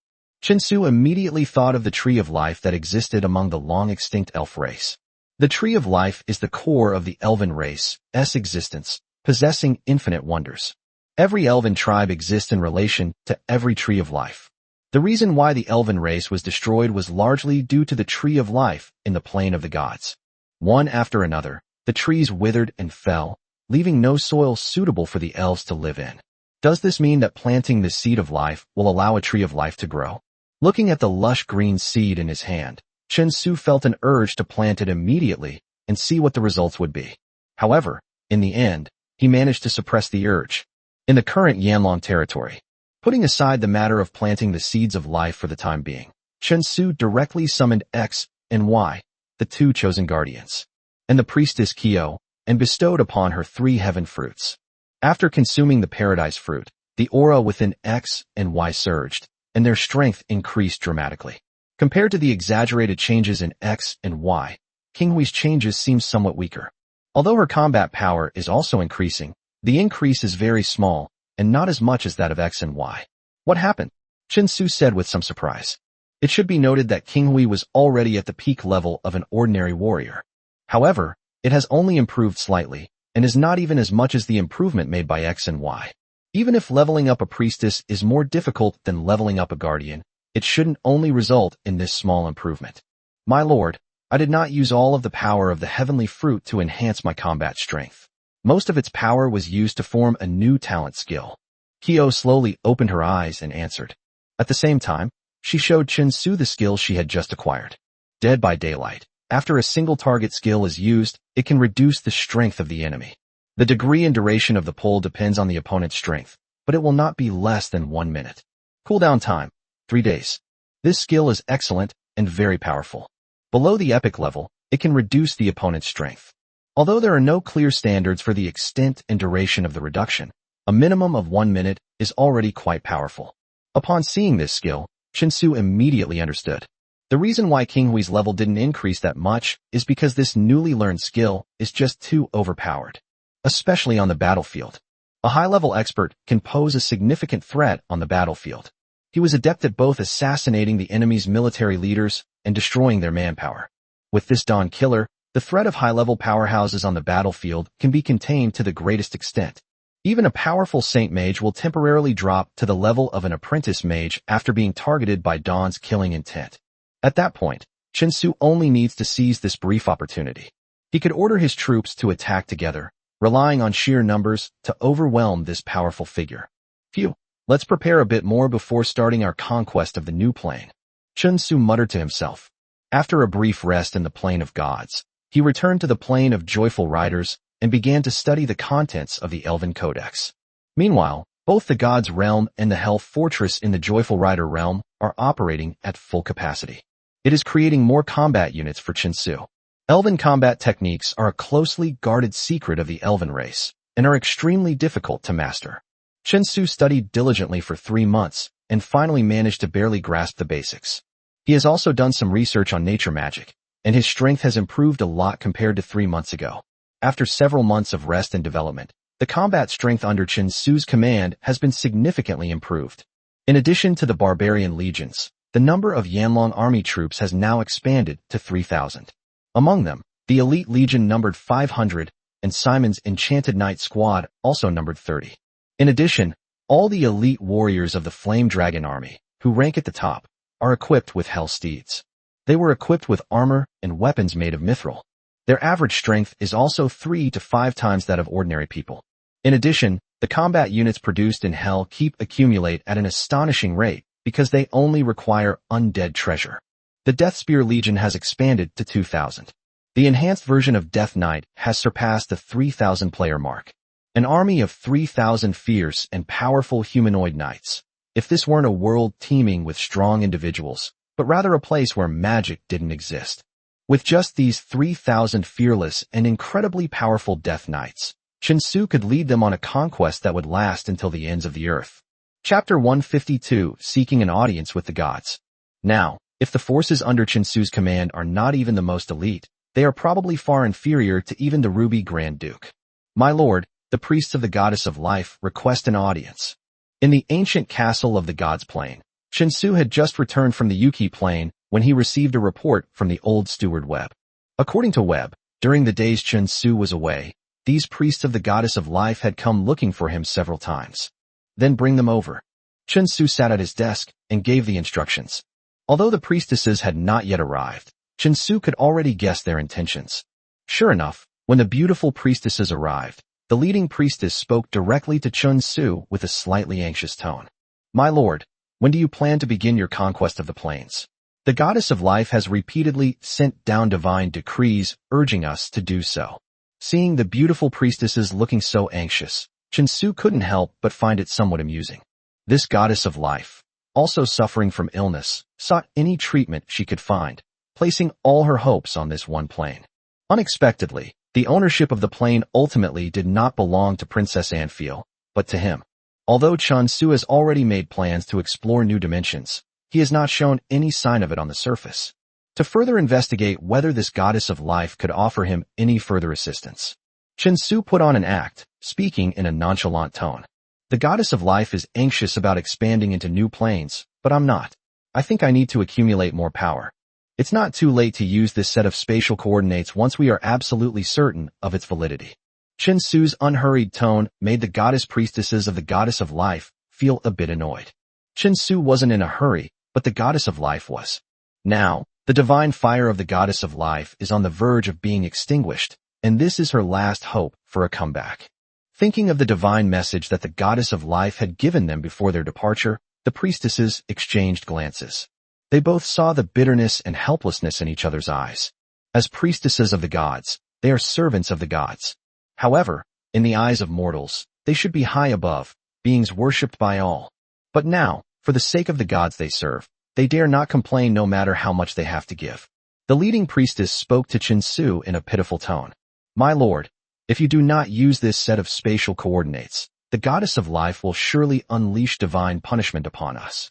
Chen Su immediately thought of the tree of life that existed among the long-extinct elf race. The tree of life is the core of the elven race's existence, possessing infinite wonders. Every elven tribe exists in relation to every tree of life. The reason why the elven race was destroyed was largely due to the tree of life in the plane of the gods. One after another, the trees withered and fell, leaving no soil suitable for the elves to live in. Does this mean that planting the seed of life will allow a tree of life to grow? Looking at the lush green seed in his hand, Chen Su felt an urge to plant it immediately and see what the results would be. However, in the end, he managed to suppress the urge. In the current Yanlong territory, putting aside the matter of planting the seeds of life for the time being, Chen Su directly summoned X and Y, the two chosen guardians, and the priestess Kyo, and bestowed upon her three heaven fruits. After consuming the paradise fruit, the aura within X and Y surged, and their strength increased dramatically. Compared to the exaggerated changes in X and Y, King Hui's changes seem somewhat weaker. Although her combat power is also increasing, the increase is very small, and not as much as that of X and Y. What happened? Chen Su said with some surprise. It should be noted that King Hui was already at the peak level of an ordinary warrior. However, it has only improved slightly, and is not even as much as the improvement made by X and Y. Even if leveling up a priestess is more difficult than leveling up a guardian, it shouldn't only result in this small improvement. My lord, I did not use all of the power of the heavenly fruit to enhance my combat strength. Most of its power was used to form a new talent skill. Kyo slowly opened her eyes and answered. At the same time, she showed Chen Su the skill she had just acquired. Dead by Daylight. After a single target skill is used, it can reduce the strength of the enemy. The degree and duration of the pull depends on the opponent's strength, but it will not be less than 1 minute. Cooldown time, 3 days. This skill is excellent and very powerful. Below the epic level, it can reduce the opponent's strength. Although there are no clear standards for the extent and duration of the reduction, a minimum of 1 minute is already quite powerful. Upon seeing this skill, Chen Su immediately understood. The reason why King Hui's level didn't increase that much is because this newly learned skill is just too overpowered. Especially on the battlefield. A high-level expert can pose a significant threat on the battlefield. He was adept at both assassinating the enemy's military leaders and destroying their manpower. With this Dawn Killer, the threat of high-level powerhouses on the battlefield can be contained to the greatest extent. Even a powerful Saint Mage will temporarily drop to the level of an apprentice mage after being targeted by Dawn's killing intent. At that point, Chen Su only needs to seize this brief opportunity. He could order his troops to attack together, relying on sheer numbers to overwhelm this powerful figure. Phew, let's prepare a bit more before starting our conquest of the new plane. Chen Su muttered to himself. After a brief rest in the plane of gods, he returned to the plane of joyful riders and began to study the contents of the Elven Codex. Meanwhile, both the God's Realm and the Hell Fortress in the Joyful Rider realm are operating at full capacity. It is creating more combat units for Chen Su. Elven combat techniques are a closely guarded secret of the Elven race and are extremely difficult to master. Chen Su studied diligently for 3 months and finally managed to barely grasp the basics. He has also done some research on nature magic, and his strength has improved a lot compared to 3 months ago. After several months of rest and development, the combat strength under Chen Su's command has been significantly improved. In addition to the barbarian legions, the number of Yanlong army troops has now expanded to 3,000. Among them, The elite legion numbered 500, and Simon's Enchanted Knight squad also numbered 30. In addition, all the elite warriors of the Flame Dragon army, who rank at the top, are equipped with Hell Steeds. They were equipped with armor and weapons made of mithril. Their average strength is also 3 to 5 times that of ordinary people. In addition, the combat units produced in Hell keep accumulate at an astonishing rate because they only require undead treasure. The Deathspear Legion has expanded to 2,000. The enhanced version of Death Knight has surpassed the 3,000 player mark. An army of 3,000 fierce and powerful humanoid knights. If this weren't a world teeming with strong individuals, but rather a place where magic didn't exist. With just these 3,000 fearless and incredibly powerful Death Knights, Chen Su could lead them on a conquest that would last until the ends of the earth. Chapter 152, Seeking an Audience with the Gods. Now, if the forces under Chen Su's command are not even the most elite, they are probably far inferior to even the Ruby Grand Duke. My lord, the priests of the Goddess of Life request an audience. In the ancient castle of the God's Plain, Chen Su had just returned from the Yuki Plain when he received a report from the old steward Webb. According to Webb, during the days Chen Su was away, these priests of the Goddess of Life had come looking for him several times. Then bring them over. Chen Su sat at his desk and gave the instructions. Although the priestesses had not yet arrived, Chen Su could already guess their intentions. Sure enough, when the beautiful priestesses arrived, the leading priestess spoke directly to Chen Su with a slightly anxious tone. My lord, when do you plan to begin your conquest of the plains? The Goddess of Life has repeatedly sent down divine decrees urging us to do so. Seeing the beautiful priestesses looking so anxious, Chen Su couldn't help but find it somewhat amusing. This Goddess of Life, also suffering from illness, sought any treatment she could find, placing all her hopes on this one plane. Unexpectedly, the ownership of the plane ultimately did not belong to Princess Anfiel, but to him. Although Chen Su has already made plans to explore new dimensions, he has not shown any sign of it on the surface. To further investigate whether this Goddess of Life could offer him any further assistance, Chen Su put on an act, speaking in a nonchalant tone. The Goddess of Life is anxious about expanding into new planes, but I'm not. I think I need to accumulate more power. It's not too late to use this set of spatial coordinates once we are absolutely certain of its validity. Chen Su's unhurried tone made the goddess priestesses of the Goddess of Life feel a bit annoyed. Chen Su wasn't in a hurry, but the Goddess of Life was. Now, the divine fire of the Goddess of Life is on the verge of being extinguished, and this is her last hope for a comeback. Thinking of the divine message that the Goddess of Life had given them before their departure, the priestesses exchanged glances. They both saw the bitterness and helplessness in each other's eyes. As priestesses of the gods, they are servants of the gods. However, in the eyes of mortals, they should be high above, beings worshipped by all. But now, for the sake of the gods they serve, they dare not complain no matter how much they have to give. The leading priestess spoke to Chen Su in a pitiful tone. My lord, if you do not use this set of spatial coordinates, the Goddess of Life will surely unleash divine punishment upon us.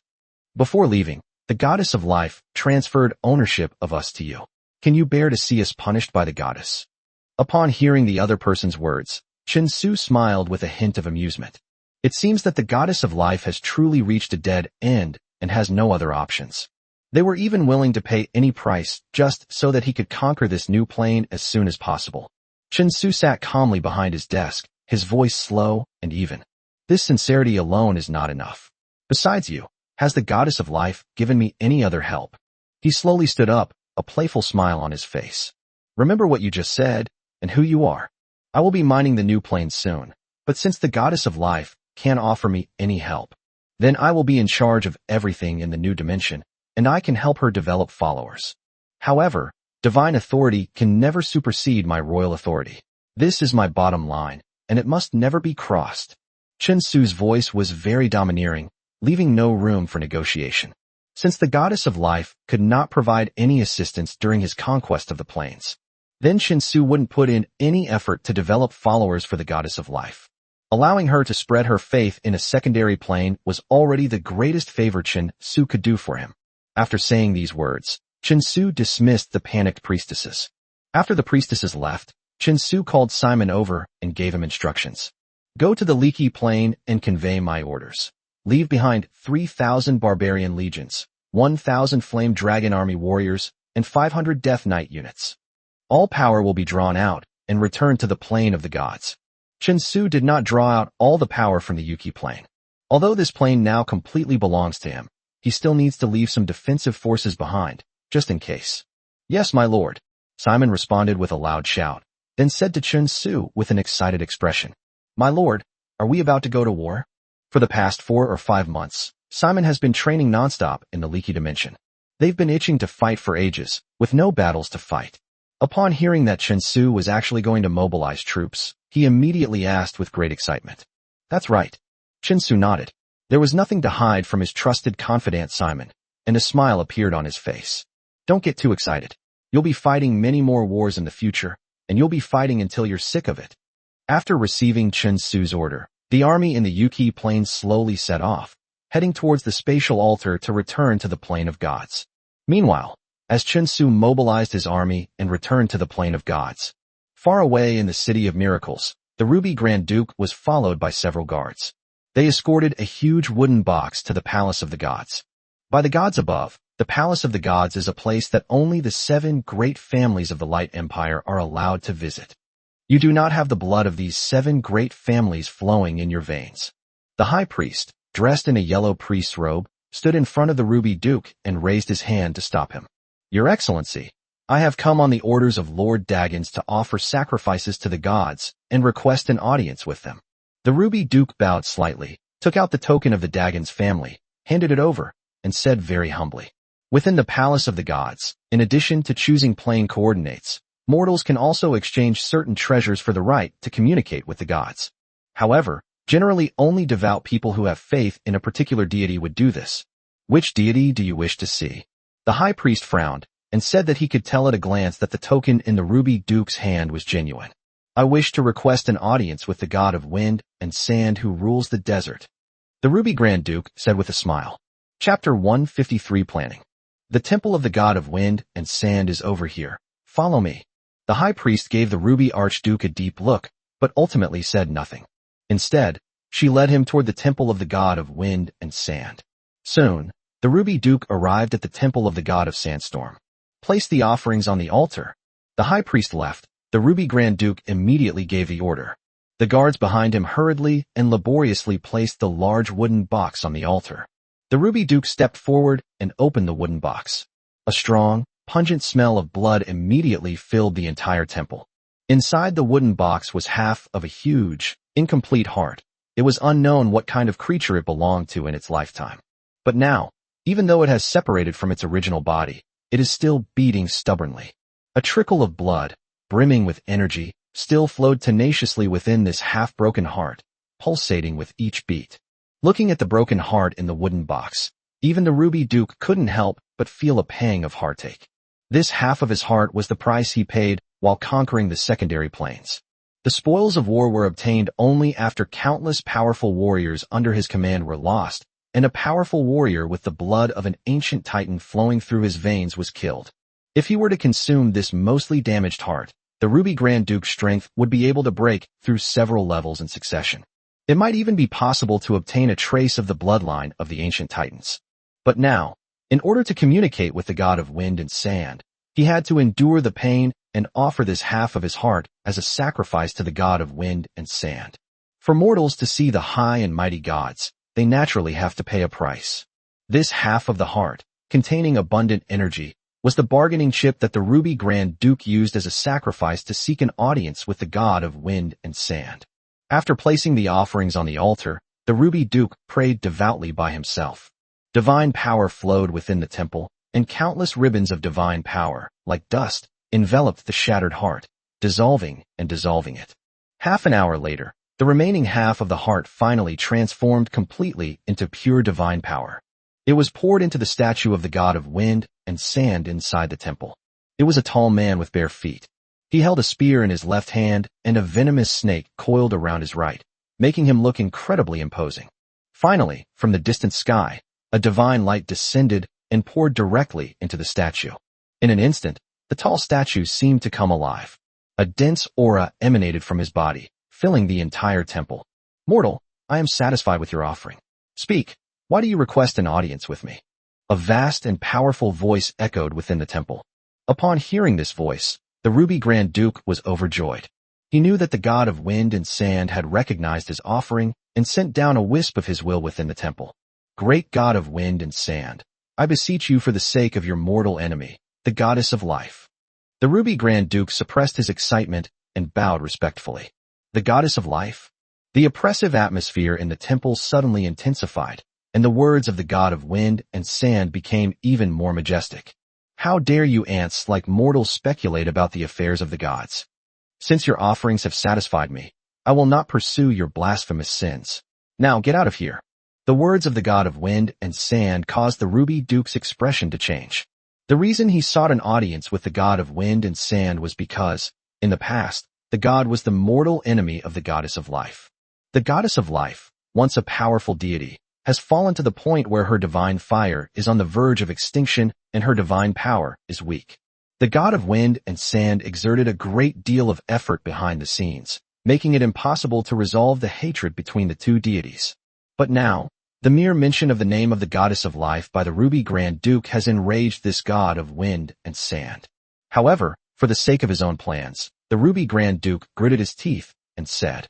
Before leaving, the Goddess of Life transferred ownership of us to you. Can you bear to see us punished by the goddess? Upon hearing the other person's words, Chen Su smiled with a hint of amusement. It seems that the Goddess of Life has truly reached a dead end and has no other options. They were even willing to pay any price just so that he could conquer this new plane as soon as possible. Chen Su sat calmly behind his desk, his voice slow and even. This sincerity alone is not enough. Besides you, has the Goddess of Life given me any other help? He slowly stood up, a playful smile on his face. Remember what you just said, and who you are. I will be mining the new plane soon, but since the Goddess of Life can't offer me any help, then I will be in charge of everything in the new dimension, and I can help her develop followers. However, divine authority can never supersede my royal authority. This is my bottom line, and it must never be crossed. Chen Su's voice was very domineering, leaving no room for negotiation. Since the Goddess of Life could not provide any assistance during his conquest of the plains, then Chen Su wouldn't put in any effort to develop followers for the Goddess of Life. Allowing her to spread her faith in a secondary plane was already the greatest favor Chen Su could do for him. After saying these words, Chen Su dismissed the panicked priestesses. After the priestesses left, Chen Su called Simon over and gave him instructions. Go to the Leaky Plain and convey my orders. Leave behind 3,000 barbarian legions, 1,000 flame dragon army warriors, and 500 death knight units. all power will be drawn out and returned to the plane of the gods. Chen Su did not draw out all the power from the Yuki plane. Although this plane now completely belongs to him, he still needs to leave some defensive forces behind, just in case. Yes, my lord, Simon responded with a loud shout, then said to Chen Su with an excited expression, My lord, are we about to go to war? For the past 4 or 5 months, Simon has been training nonstop in the leaky dimension. They've been itching to fight for ages, with no battles to fight. Upon hearing that Chen Su was actually going to mobilize troops, he immediately asked with great excitement. That's right. Chen Su nodded. There was nothing to hide from his trusted confidant Simon, and a smile appeared on his face. Don't get too excited. You'll be fighting many more wars in the future, and you'll be fighting until you're sick of it. After receiving Chen Su's order, the army in the Yuki plains slowly set off, heading towards the spatial altar to return to the plane of gods. Meanwhile, as Chen Su mobilized his army and returned to the plane of gods, far away in the City of Miracles, the Ruby Grand Duke was followed by several guards. They escorted a huge wooden box to the Palace of the Gods. By the gods above, the Palace of the Gods is a place that only the 7 great families of the Light Empire are allowed to visit. You do not have the blood of these 7 great families flowing in your veins. The high priest, dressed in a yellow priest's robe, stood in front of the Ruby Duke and raised his hand to stop him. Your Excellency, I have come on the orders of Lord Daggans to offer sacrifices to the gods and request an audience with them. The Ruby Duke bowed slightly, took out the token of the Daggans family, handed it over, and said very humbly, Within the Palace of the Gods, in addition to choosing plane coordinates, mortals can also exchange certain treasures for the right to communicate with the gods. However, generally only devout people who have faith in a particular deity would do this. Which deity do you wish to see? The high priest frowned and said that he could tell at a glance that the token in the Ruby Duke's hand was genuine. I wish to request an audience with the god of wind and sand who rules the desert. The Ruby Grand Duke said with a smile. Chapter 153 Planning. The temple of the god of wind and sand is over here. Follow me. The high priest gave the Ruby Archduke a deep look, but ultimately said nothing. Instead, she led him toward the temple of the god of wind and sand. Soon, the Ruby Duke arrived at the temple of the god of sandstorm. Place the offerings on the altar. The high priest left. The Ruby Grand Duke immediately gave the order. The guards behind him hurriedly and laboriously placed the large wooden box on the altar. The Ruby Duke stepped forward and opened the wooden box. A strong, pungent smell of blood immediately filled the entire temple. Inside the wooden box was half of a huge, incomplete heart. It was unknown what kind of creature it belonged to in its lifetime. But now, even though it has separated from its original body, it is still beating stubbornly. A trickle of blood, brimming with energy, still flowed tenaciously within this half-broken heart, pulsating with each beat. Looking at the broken heart in the wooden box, even the Ruby Duke couldn't help but feel a pang of heartache. This half of his heart was the price he paid while conquering the secondary planes. The spoils of war were obtained only after countless powerful warriors under his command were lost, and a powerful warrior with the blood of an ancient titan flowing through his veins was killed. If he were to consume this mostly damaged heart, the Ruby Grand Duke's strength would be able to break through several levels in succession. It might even be possible to obtain a trace of the bloodline of the ancient titans. But now, in order to communicate with the god of wind and sand, he had to endure the pain and offer this half of his heart as a sacrifice to the god of wind and sand. For mortals to see the high and mighty gods, they naturally have to pay a price. This half of the heart, containing abundant energy, was the bargaining chip that the Ruby Grand Duke used as a sacrifice to seek an audience with the god of wind and sand. After placing the offerings on the altar, the Ruby Duke prayed devoutly by himself. Divine power flowed within the temple, and countless ribbons of divine power, like dust, enveloped the shattered heart, dissolving and dissolving it. Half an hour later, the remaining half of the heart finally transformed completely into pure divine power. It was poured into the statue of the god of wind and sand inside the temple. It was a tall man with bare feet. He held a spear in his left hand and a venomous snake coiled around his right, making him look incredibly imposing. Finally, from the distant sky, a divine light descended and poured directly into the statue. In an instant, the tall statue seemed to come alive. A dense aura emanated from his body, filling the entire temple. Mortal, I am satisfied with your offering. Speak, why do you request an audience with me? A vast and powerful voice echoed within the temple. Upon hearing this voice, The Ruby Grand Duke was overjoyed. He knew that the god of wind and sand had recognized his offering and sent down a wisp of his will within the temple. Great god of wind and sand, I beseech you for the sake of your mortal enemy, the goddess of life. The Ruby Grand Duke suppressed his excitement and bowed respectfully. The goddess of life? The oppressive atmosphere in the temple suddenly intensified, and the words of the god of wind and sand became even more majestic. How dare you ants like mortals speculate about the affairs of the gods? Since your offerings have satisfied me, I will not pursue your blasphemous sins. Now get out of here. The words of the god of wind and sand caused the Ruby Duke's expression to change. The reason he sought an audience with the god of wind and sand was because, in the past, the god was the mortal enemy of the goddess of life. The goddess of life, once a powerful deity, has fallen to the point where her divine fire is on the verge of extinction and her divine power is weak. The god of wind and sand exerted a great deal of effort behind the scenes, making it impossible to resolve the hatred between the two deities. But now, the mere mention of the name of the goddess of life by the Ruby Grand Duke has enraged this god of wind and sand. However, for the sake of his own plans, the Ruby Grand Duke gritted his teeth and said,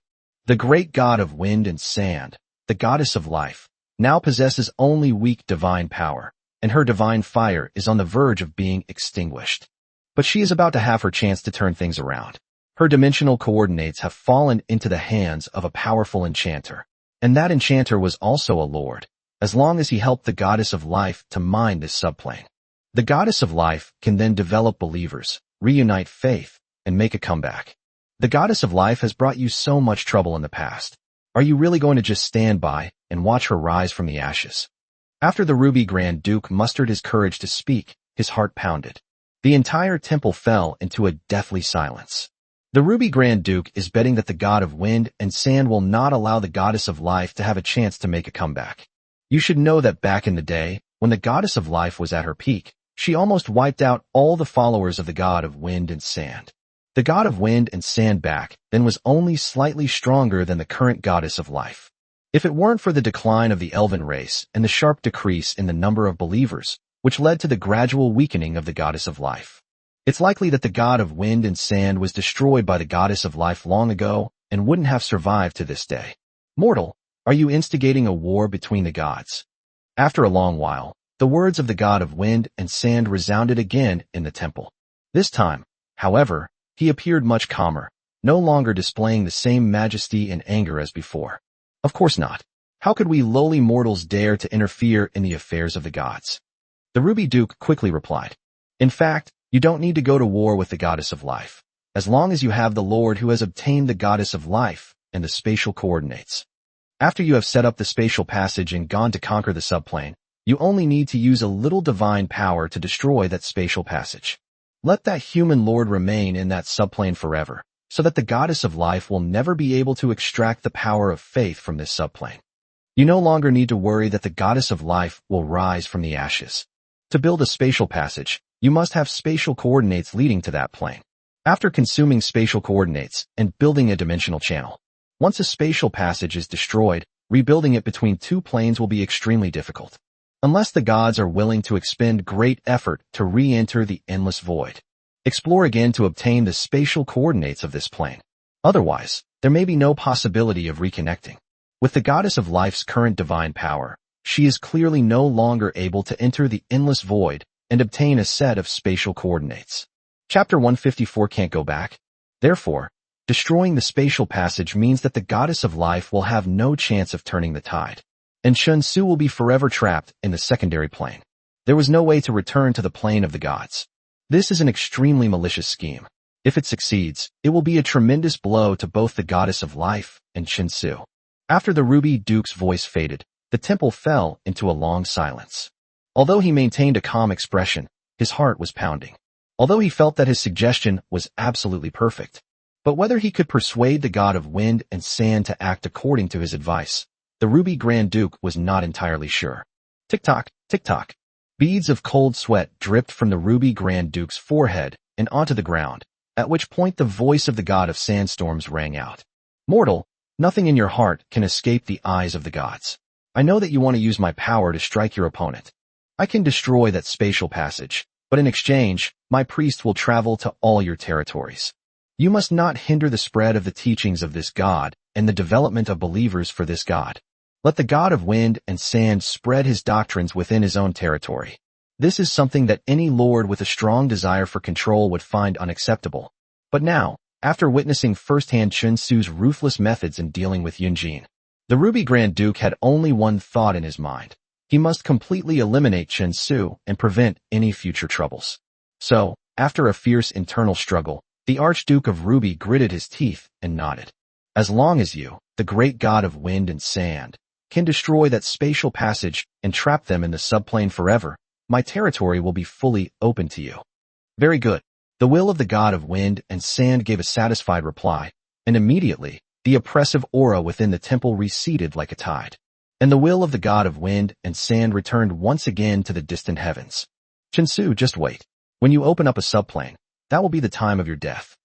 "The great god of wind and sand, the goddess of life, now possesses only weak divine power, and her divine fire is on the verge of being extinguished. But she is about to have her chance to turn things around. Her dimensional coordinates have fallen into the hands of a powerful enchanter. And that enchanter was also a lord, as long as he helped the goddess of life to mine this subplane. The goddess of life can then develop believers, reunite faith, and make a comeback. The goddess of life has brought you so much trouble in the past. Are you really going to just stand by and watch her rise from the ashes?" After the Ruby Grand Duke mustered his courage to speak, his heart pounded. The entire temple fell into a deathly silence. The Ruby Grand Duke is betting that the god of wind and sand will not allow the goddess of life to have a chance to make a comeback. You should know that back in the day, when the goddess of life was at her peak, she almost wiped out all the followers of the god of wind and sand. The god of wind and sand back then was only slightly stronger than the current goddess of life. If it weren't for the decline of the elven race and the sharp decrease in the number of believers, which led to the gradual weakening of the goddess of life, it's likely that the god of wind and sand was destroyed by the goddess of life long ago and wouldn't have survived to this day. Mortal, are you instigating a war between the gods? After a long while, the words of the god of wind and sand resounded again in the temple. This time, however, he appeared much calmer, no longer displaying the same majesty and anger as before. Of course not. How could we lowly mortals dare to interfere in the affairs of the gods? The Ruby Duke quickly replied. In fact, you don't need to go to war with the goddess of life, as long as you have the Lord who has obtained the goddess of life and the spatial coordinates. After you have set up the spatial passage and gone to conquer the subplane, you only need to use a little divine power to destroy that spatial passage. Let that human Lord remain in that subplane forever, so that the goddess of life will never be able to extract the power of faith from this subplane. You no longer need to worry that the goddess of life will rise from the ashes. To build a spatial passage, you must have spatial coordinates leading to that plane. After consuming spatial coordinates and building a dimensional channel, once a spatial passage is destroyed, rebuilding it between two planes will be extremely difficult, unless the gods are willing to expend great effort to re-enter the endless void. Explore again to obtain the spatial coordinates of this plane. Otherwise, there may be no possibility of reconnecting. With the goddess of life's current divine power, she is clearly no longer able to enter the endless void and obtain a set of spatial coordinates. Chapter 154 can't go back. Therefore, destroying the spatial passage means that the goddess of life will have no chance of turning the tide, and Shun Tzu will be forever trapped in the secondary plane. There was no way to return to the plane of the gods. This is an extremely malicious scheme. If it succeeds, it will be a tremendous blow to both the goddess of life and Shun Tzu. After the Ruby Duke's voice faded, the temple fell into a long silence. Although he maintained a calm expression, his heart was pounding. Although he felt that his suggestion was absolutely perfect, but whether he could persuade the god of wind and sand to act according to his advice, the Ruby Grand Duke was not entirely sure. Tick-tock, tick-tock. Beads of cold sweat dripped from the Ruby Grand Duke's forehead and onto the ground, at which point the voice of the god of sandstorms rang out. Mortal, nothing in your heart can escape the eyes of the gods. I know that you want to use my power to strike your opponent. I can destroy that spatial passage, But in exchange, my priest will travel to all your territories. You must not hinder the spread of the teachings of this God and the development of believers for this God. Let the God of wind and sand spread his doctrines within his own territory. This is something that any lord with a strong desire for control would find unacceptable. But now, after witnessing firsthand Chen Su's ruthless methods in dealing with Yunjin, the Ruby Grand Duke had only one thought in his mind. He must completely eliminate Chen Su and prevent any future troubles. So, after a fierce internal struggle, the Archduke of Ruby gritted his teeth and nodded. As long as you, the great god of wind and sand, can destroy that spatial passage and trap them in the subplane forever, my territory will be fully open to you. Very good. The will of the god of wind and sand gave a satisfied reply, and immediately, the oppressive aura within the temple receded like a tide. And the will of the god of wind and sand returned once again to the distant heavens. Chen Su, just wait. When you open up a subplane, that will be the time of your death.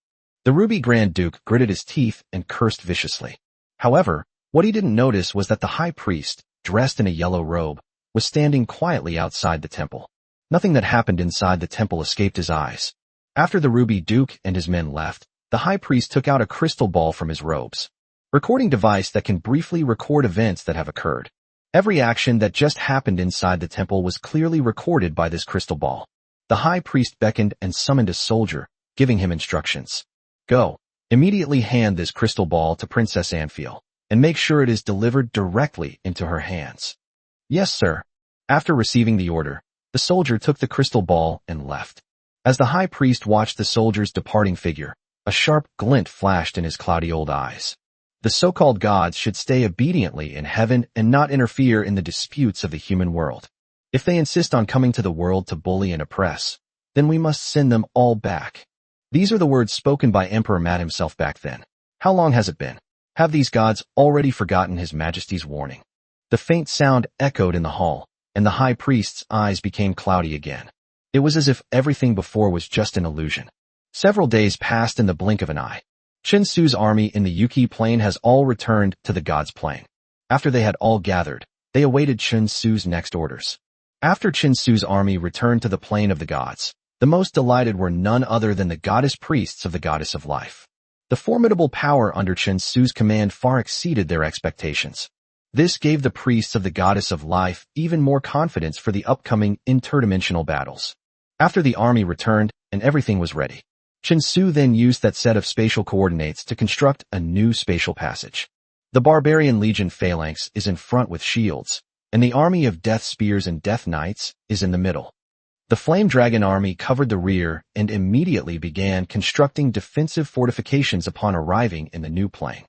The Ruby Grand Duke gritted his teeth and cursed viciously. However, what he didn't notice was that the high priest, dressed in a yellow robe, was standing quietly outside the temple. Nothing that happened inside the temple escaped his eyes. After the Ruby Duke and his men left, the high priest took out a crystal ball from his robes. Recording device that can briefly record events that have occurred. Every action that just happened inside the temple was clearly recorded by this crystal ball. The high priest beckoned and summoned a soldier, giving him instructions. Go. Immediately hand this crystal ball to Princess Anfiel, and make sure it is delivered directly into her hands. Yes, sir. After receiving the order, the soldier took the crystal ball and left. As the high priest watched the soldier's departing figure, a sharp glint flashed in his cloudy old eyes. The so-called gods should stay obediently in heaven and not interfere in the disputes of the human world. If they insist on coming to the world to bully and oppress, then we must send them all back. These are the words spoken by Emperor Mad himself back then. How long has it been? Have these gods already forgotten His Majesty's warning? The faint sound echoed in the hall, and the high priest's eyes became cloudy again. It was as if everything before was just an illusion. Several days passed in the blink of an eye. Chen Su's army in the Yuki plain has all returned to the God's plain. After they had all gathered, they awaited Chen Su's next orders. After Chen Su's army returned to the plain of the gods, the most delighted were none other than the goddess priests of the goddess of life. The formidable power under Chen Su's command far exceeded their expectations. This gave the priests of the goddess of life even more confidence for the upcoming interdimensional battles. After the army returned and everything was ready, Chen Su then used that set of spatial coordinates to construct a new spatial passage. The Barbarian Legion phalanx is in front with shields, and the army of Death Spears and Death Knights is in the middle. The Flame Dragon army covered the rear and immediately began constructing defensive fortifications upon arriving in the new plain.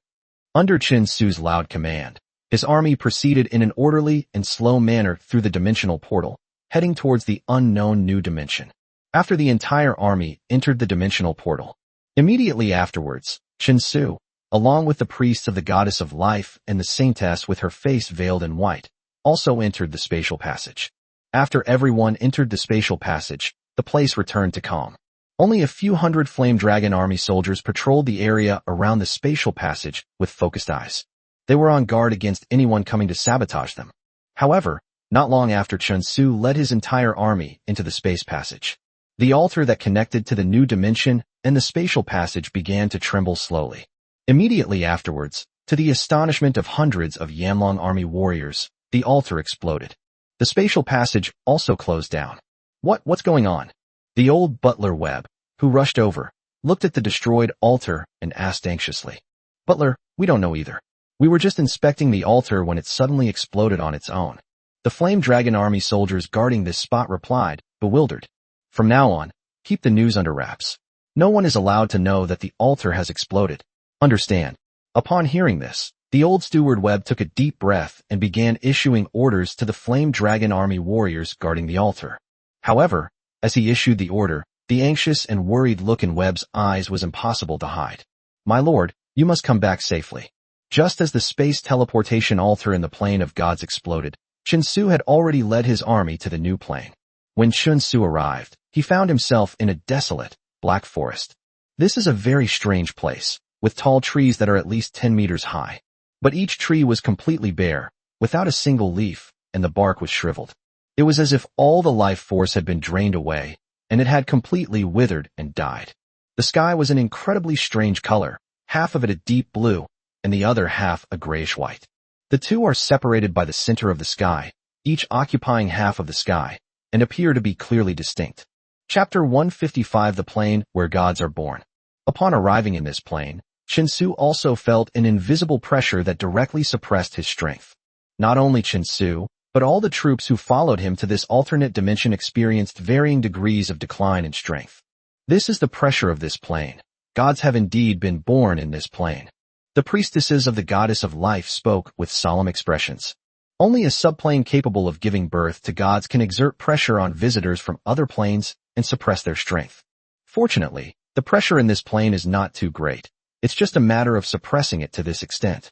Under Chen Su's loud command, his army proceeded in an orderly and slow manner through the dimensional portal, heading towards the unknown new dimension. After the entire army entered the dimensional portal, immediately afterwards, Chen Su, along with the priests of the goddess of life and the saintess with her face veiled in white, also entered the spatial passage. After everyone entered the spatial passage, the place returned to calm. Only a few hundred Flame Dragon army soldiers patrolled the area around the spatial passage with focused eyes. They were on guard against anyone coming to sabotage them. However, not long after, Chen Su led his entire army into the space passage. The altar that connected to the new dimension and the spatial passage began to tremble slowly. Immediately afterwards, to the astonishment of hundreds of Yanlong army warriors, the altar exploded. The spatial passage also closed down. What's going on? The old butler Webb, who rushed over, looked at the destroyed altar and asked anxiously. Butler, we don't know either. We were just inspecting the altar when it suddenly exploded on its own. The Flame Dragon army soldiers guarding this spot replied, bewildered. From now on, keep the news under wraps. No one is allowed to know that the altar has exploded. Understand? Upon hearing this, the old steward Webb took a deep breath and began issuing orders to the Flame Dragon army warriors guarding the altar. However, as he issued the order, the anxious and worried look in Webb's eyes was impossible to hide. My lord, you must come back safely. Just as the space teleportation altar in the plane of gods exploded, Chen Su had already led his army to the new plane. When Chen Su arrived, he found himself in a desolate, black forest. This is a very strange place, with tall trees that are at least 10 meters high. But each tree was completely bare, without a single leaf, and the bark was shriveled. It was as if all the life force had been drained away, and it had completely withered and died. The sky was an incredibly strange color, half of it a deep blue, and the other half a grayish-white. The two are separated by the center of the sky, each occupying half of the sky, and appear to be clearly distinct. Chapter 155 The Plane Where Gods Are Born. Upon arriving in this plane, Chinsu also felt an invisible pressure that directly suppressed his strength. Not only Chinsu, but all the troops who followed him to this alternate dimension experienced varying degrees of decline in strength. This is the pressure of this plane. Gods have indeed been born in this plane. The priestesses of the goddess of life spoke with solemn expressions. Only a subplane capable of giving birth to gods can exert pressure on visitors from other planes and suppress their strength. Fortunately, the pressure in this plane is not too great. It's just a matter of suppressing it to this extent.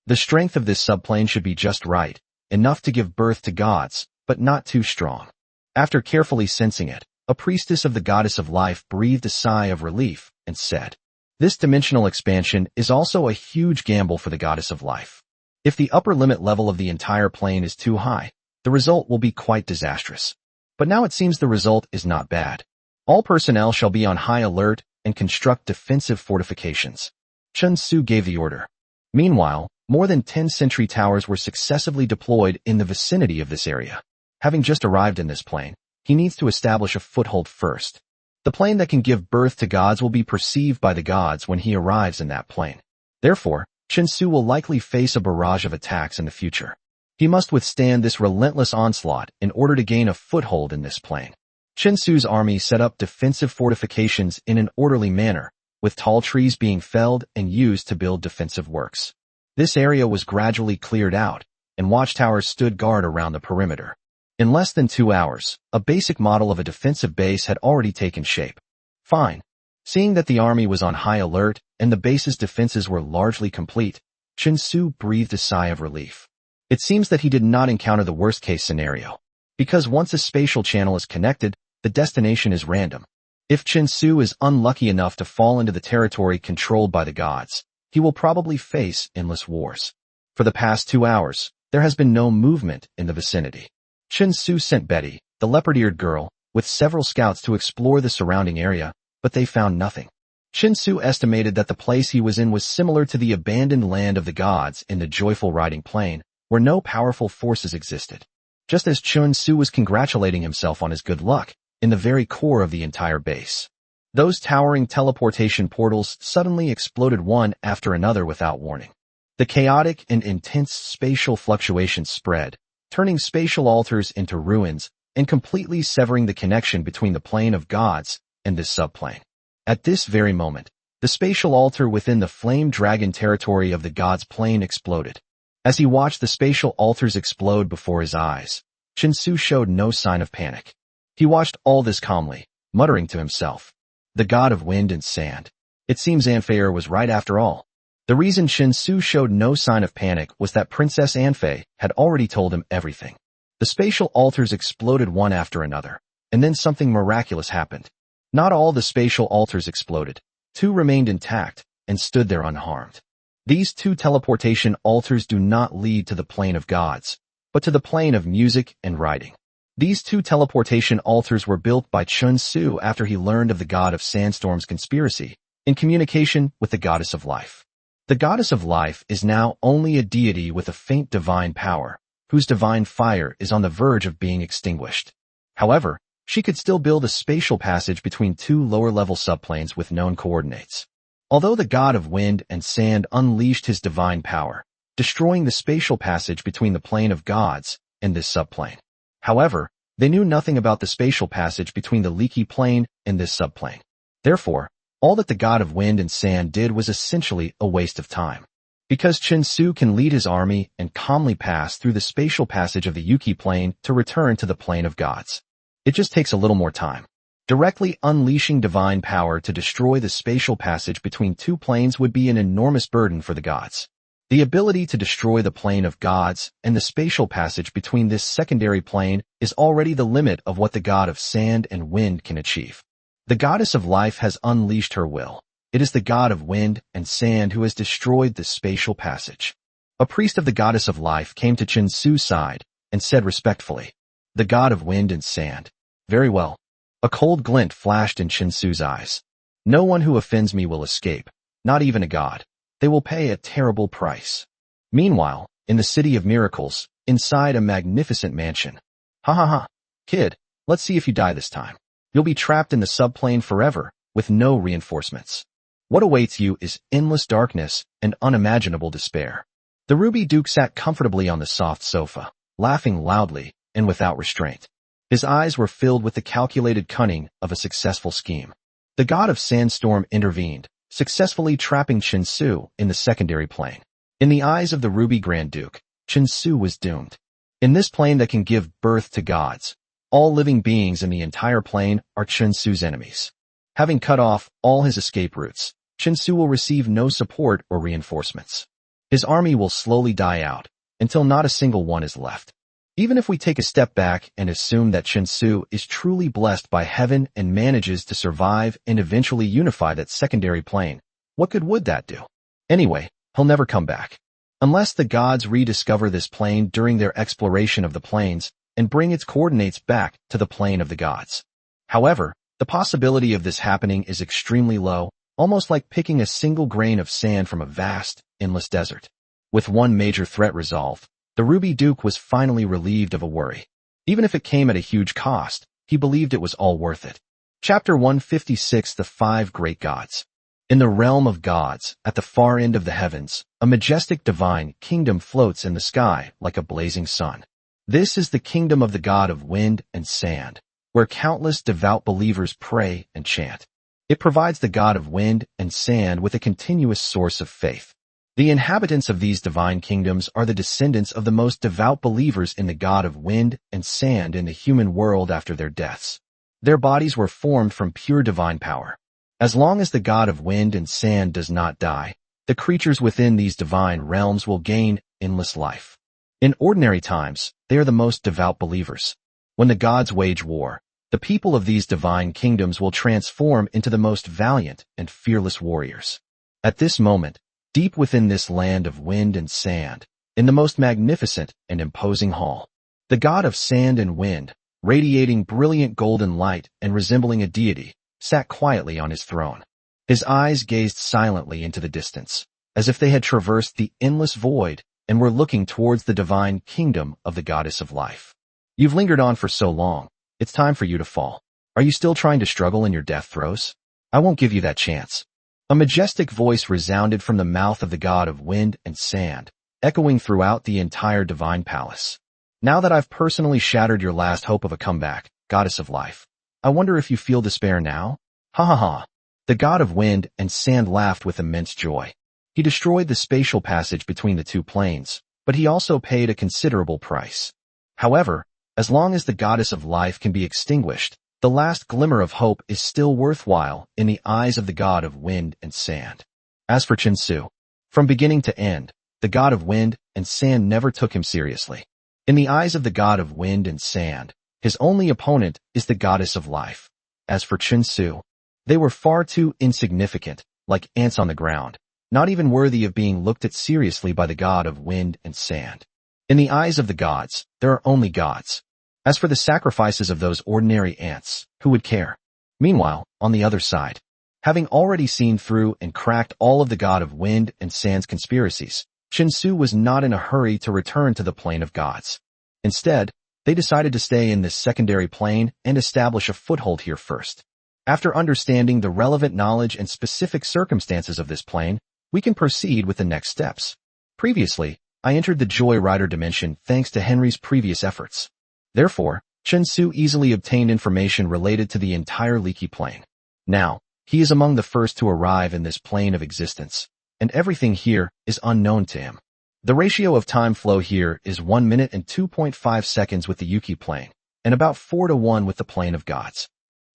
The strength of this subplane should be just right, enough to give birth to gods, but not too strong. After carefully sensing it, a priestess of the goddess of life breathed a sigh of relief and said, "This dimensional expansion is also a huge gamble for the goddess of life. If the upper limit level of the entire plane is too high, the result will be quite disastrous. But now it seems the result is not bad. All personnel shall be on high alert and construct defensive fortifications." Chinsu gave the order. Meanwhile, more than 10 sentry towers were successively deployed in the vicinity of this area. Having just arrived in this plane, he needs to establish a foothold first. The plane that can give birth to gods will be perceived by the gods when he arrives in that plane. Therefore, Chinsu will likely face a barrage of attacks in the future. He must withstand this relentless onslaught in order to gain a foothold in this plane. Chinsu's army set up defensive fortifications in an orderly manner, with tall trees being felled and used to build defensive works. This area was gradually cleared out, and watchtowers stood guard around the perimeter. In less than 2 hours, a basic model of a defensive base had already taken shape. Fine. Seeing that the army was on high alert and the base's defenses were largely complete, Chinsu breathed a sigh of relief. It seems that he did not encounter the worst-case scenario. Because once a spatial channel is connected, the destination is random. If Chinsu is unlucky enough to fall into the territory controlled by the gods, he will probably face endless wars. For the past 2 hours, there has been no movement in the vicinity. Chinsu sent Betty, the leopard-eared girl, with several scouts to explore the surrounding area, but they found nothing. Chinsu estimated that the place he was in was similar to the abandoned land of the gods in the Joyful Riding Plain, where no powerful forces existed. Just as Chinsu was congratulating himself on his good luck, in the very core of the entire base, those towering teleportation portals suddenly exploded one after another without warning. The chaotic and intense spatial fluctuations spread, turning spatial altars into ruins and completely severing the connection between the plane of gods and this subplane. At this very moment, the spatial altar within the flame dragon territory of the gods' plane exploded. As he watched the spatial altars explode before his eyes, Chinsu showed no sign of panic. He watched all this calmly, muttering to himself, "The god of wind and sand. It seems Anfei was right after all." The reason Chinsu showed no sign of panic was that Princess Anfei had already told him everything. The spatial altars exploded one after another, and then something miraculous happened. Not all the spatial altars exploded. 2 remained intact and stood there unharmed. These 2 teleportation altars do not lead to the plane of gods, but to the plane of music and writing. These 2 teleportation altars were built by Chinsu after he learned of the god of sandstorm's conspiracy, in communication with the goddess of life. The goddess of life is now only a deity with a faint divine power, whose divine fire is on the verge of being extinguished. However, she could still build a spatial passage between 2 lower-level subplanes with known coordinates. Although the god of wind and sand unleashed his divine power, destroying the spatial passage between the plane of gods and this subplane. However, they knew nothing about the spatial passage between the leaky plane and this subplane. Therefore, all that the god of wind and sand did was essentially a waste of time. Because Chinsu can lead his army and calmly pass through the spatial passage of the Yuki plane to return to the plane of gods. It just takes a little more time. Directly unleashing divine power to destroy the spatial passage between 2 planes would be an enormous burden for the gods. The ability to destroy the plane of gods and the spatial passage between this secondary plane is already the limit of what the god of sand and wind can achieve. The goddess of life has unleashed her will. It is the god of wind and sand who has destroyed the spatial passage. A priest of the goddess of life came to Chinsu's side and said respectfully, "The god of wind and sand. Very well. A cold glint flashed in Chinsu's eyes. No one who offends me will escape, not even a god. They will pay a terrible price. Meanwhile, in the City of Miracles, inside a magnificent mansion. Ha ha ha. Kid, let's see if you die this time. You'll be trapped in the subplane forever, with no reinforcements. What awaits you is endless darkness and unimaginable despair. The Ruby Duke sat comfortably on the soft sofa, laughing loudly and without restraint. His eyes were filled with the calculated cunning of a successful scheme. The god of Sandstorm intervened, successfully trapping Chinsu in the secondary plane. In the eyes of the Ruby Grand Duke, Chinsu was doomed. In this plane that can give birth to gods, all living beings in the entire plane are Chinsu's enemies. Having cut off all his escape routes, Chinsu will receive no support or reinforcements. His army will slowly die out, until not a single one is left. Even if we take a step back and assume that Chinsu is truly blessed by heaven and manages to survive and eventually unify that secondary plane, what good would that do? Anyway, he'll never come back. Unless the gods rediscover this plane during their exploration of the planes and bring its coordinates back to the plane of the gods. However, the possibility of this happening is extremely low, almost like picking a single grain of sand from a vast, endless desert. With one major threat resolved, the Ruby Duke was finally relieved of a worry. Even if it came at a huge cost, he believed it was all worth it. Chapter 156: The Five Great Gods. In the realm of gods, at the far end of the heavens, a majestic divine kingdom floats in the sky like a blazing sun. This is the kingdom of the god of wind and sand, where countless devout believers pray and chant. It provides the god of wind and sand with a continuous source of faith. The inhabitants of these divine kingdoms are the descendants of the most devout believers in the god of wind and sand in the human world after their deaths. Their bodies were formed from pure divine power. As long as the god of wind and sand does not die, the creatures within these divine realms will gain endless life. In ordinary times, they are the most devout believers. When the gods wage war, the people of these divine kingdoms will transform into the most valiant and fearless warriors. At this moment, deep within this land of wind and sand, in the most magnificent and imposing hall, the god of sand and wind, radiating brilliant golden light and resembling a deity, sat quietly on his throne. His eyes gazed silently into the distance, as if they had traversed the endless void and were looking towards the divine kingdom of the goddess of life. You've lingered on for so long, it's time for you to fall. Are you still trying to struggle in your death throes? I won't give you that chance. A majestic voice resounded from the mouth of the god of wind and sand, echoing throughout the entire divine palace. Now that I've personally shattered your last hope of a comeback, goddess of life, I wonder if you feel despair now? Ha ha ha. The god of wind and sand laughed with immense joy. He destroyed the spatial passage between the two planes, but he also paid a considerable price. However, as long as the goddess of life can be extinguished, the last glimmer of hope is still worthwhile in the eyes of the god of wind and sand. As for Chinsu, from beginning to end, the god of wind and sand never took him seriously. In the eyes of the god of wind and sand, his only opponent is the goddess of life. As for Chinsu, they were far too insignificant, like ants on the ground, not even worthy of being looked at seriously by the god of wind and sand. In the eyes of the gods, there are only gods. As for the sacrifices of those ordinary ants, who would care? Meanwhile, on the other side, having already seen through and cracked all of the god of wind and sand's conspiracies, Chinsu was not in a hurry to return to the plane of gods. Instead, they decided to stay in this secondary plane and establish a foothold here first. After understanding the relevant knowledge and specific circumstances of this plane, we can proceed with the next steps. Previously, I entered the Joy Rider dimension thanks to Henry's previous efforts. Therefore, Chinsu easily obtained information related to the entire Leaky plane. Now, he is among the first to arrive in this plane of existence, and everything here is unknown to him. The ratio of time flow here is 1 minute and 2.5 seconds with the Yuki plane, and about 4-to-1 with the plane of gods.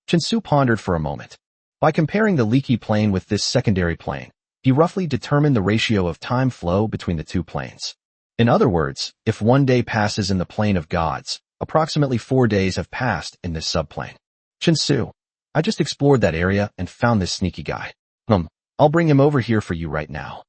Chinsu pondered for a moment. By comparing the Leaky plane with this secondary plane, he roughly determined the ratio of time flow between the two planes. In other words, if 1 day passes in the plane of gods, approximately 4 days have passed in this subplane. Chinsu, I just explored that area and found this sneaky guy. I'll bring him over here for you right now.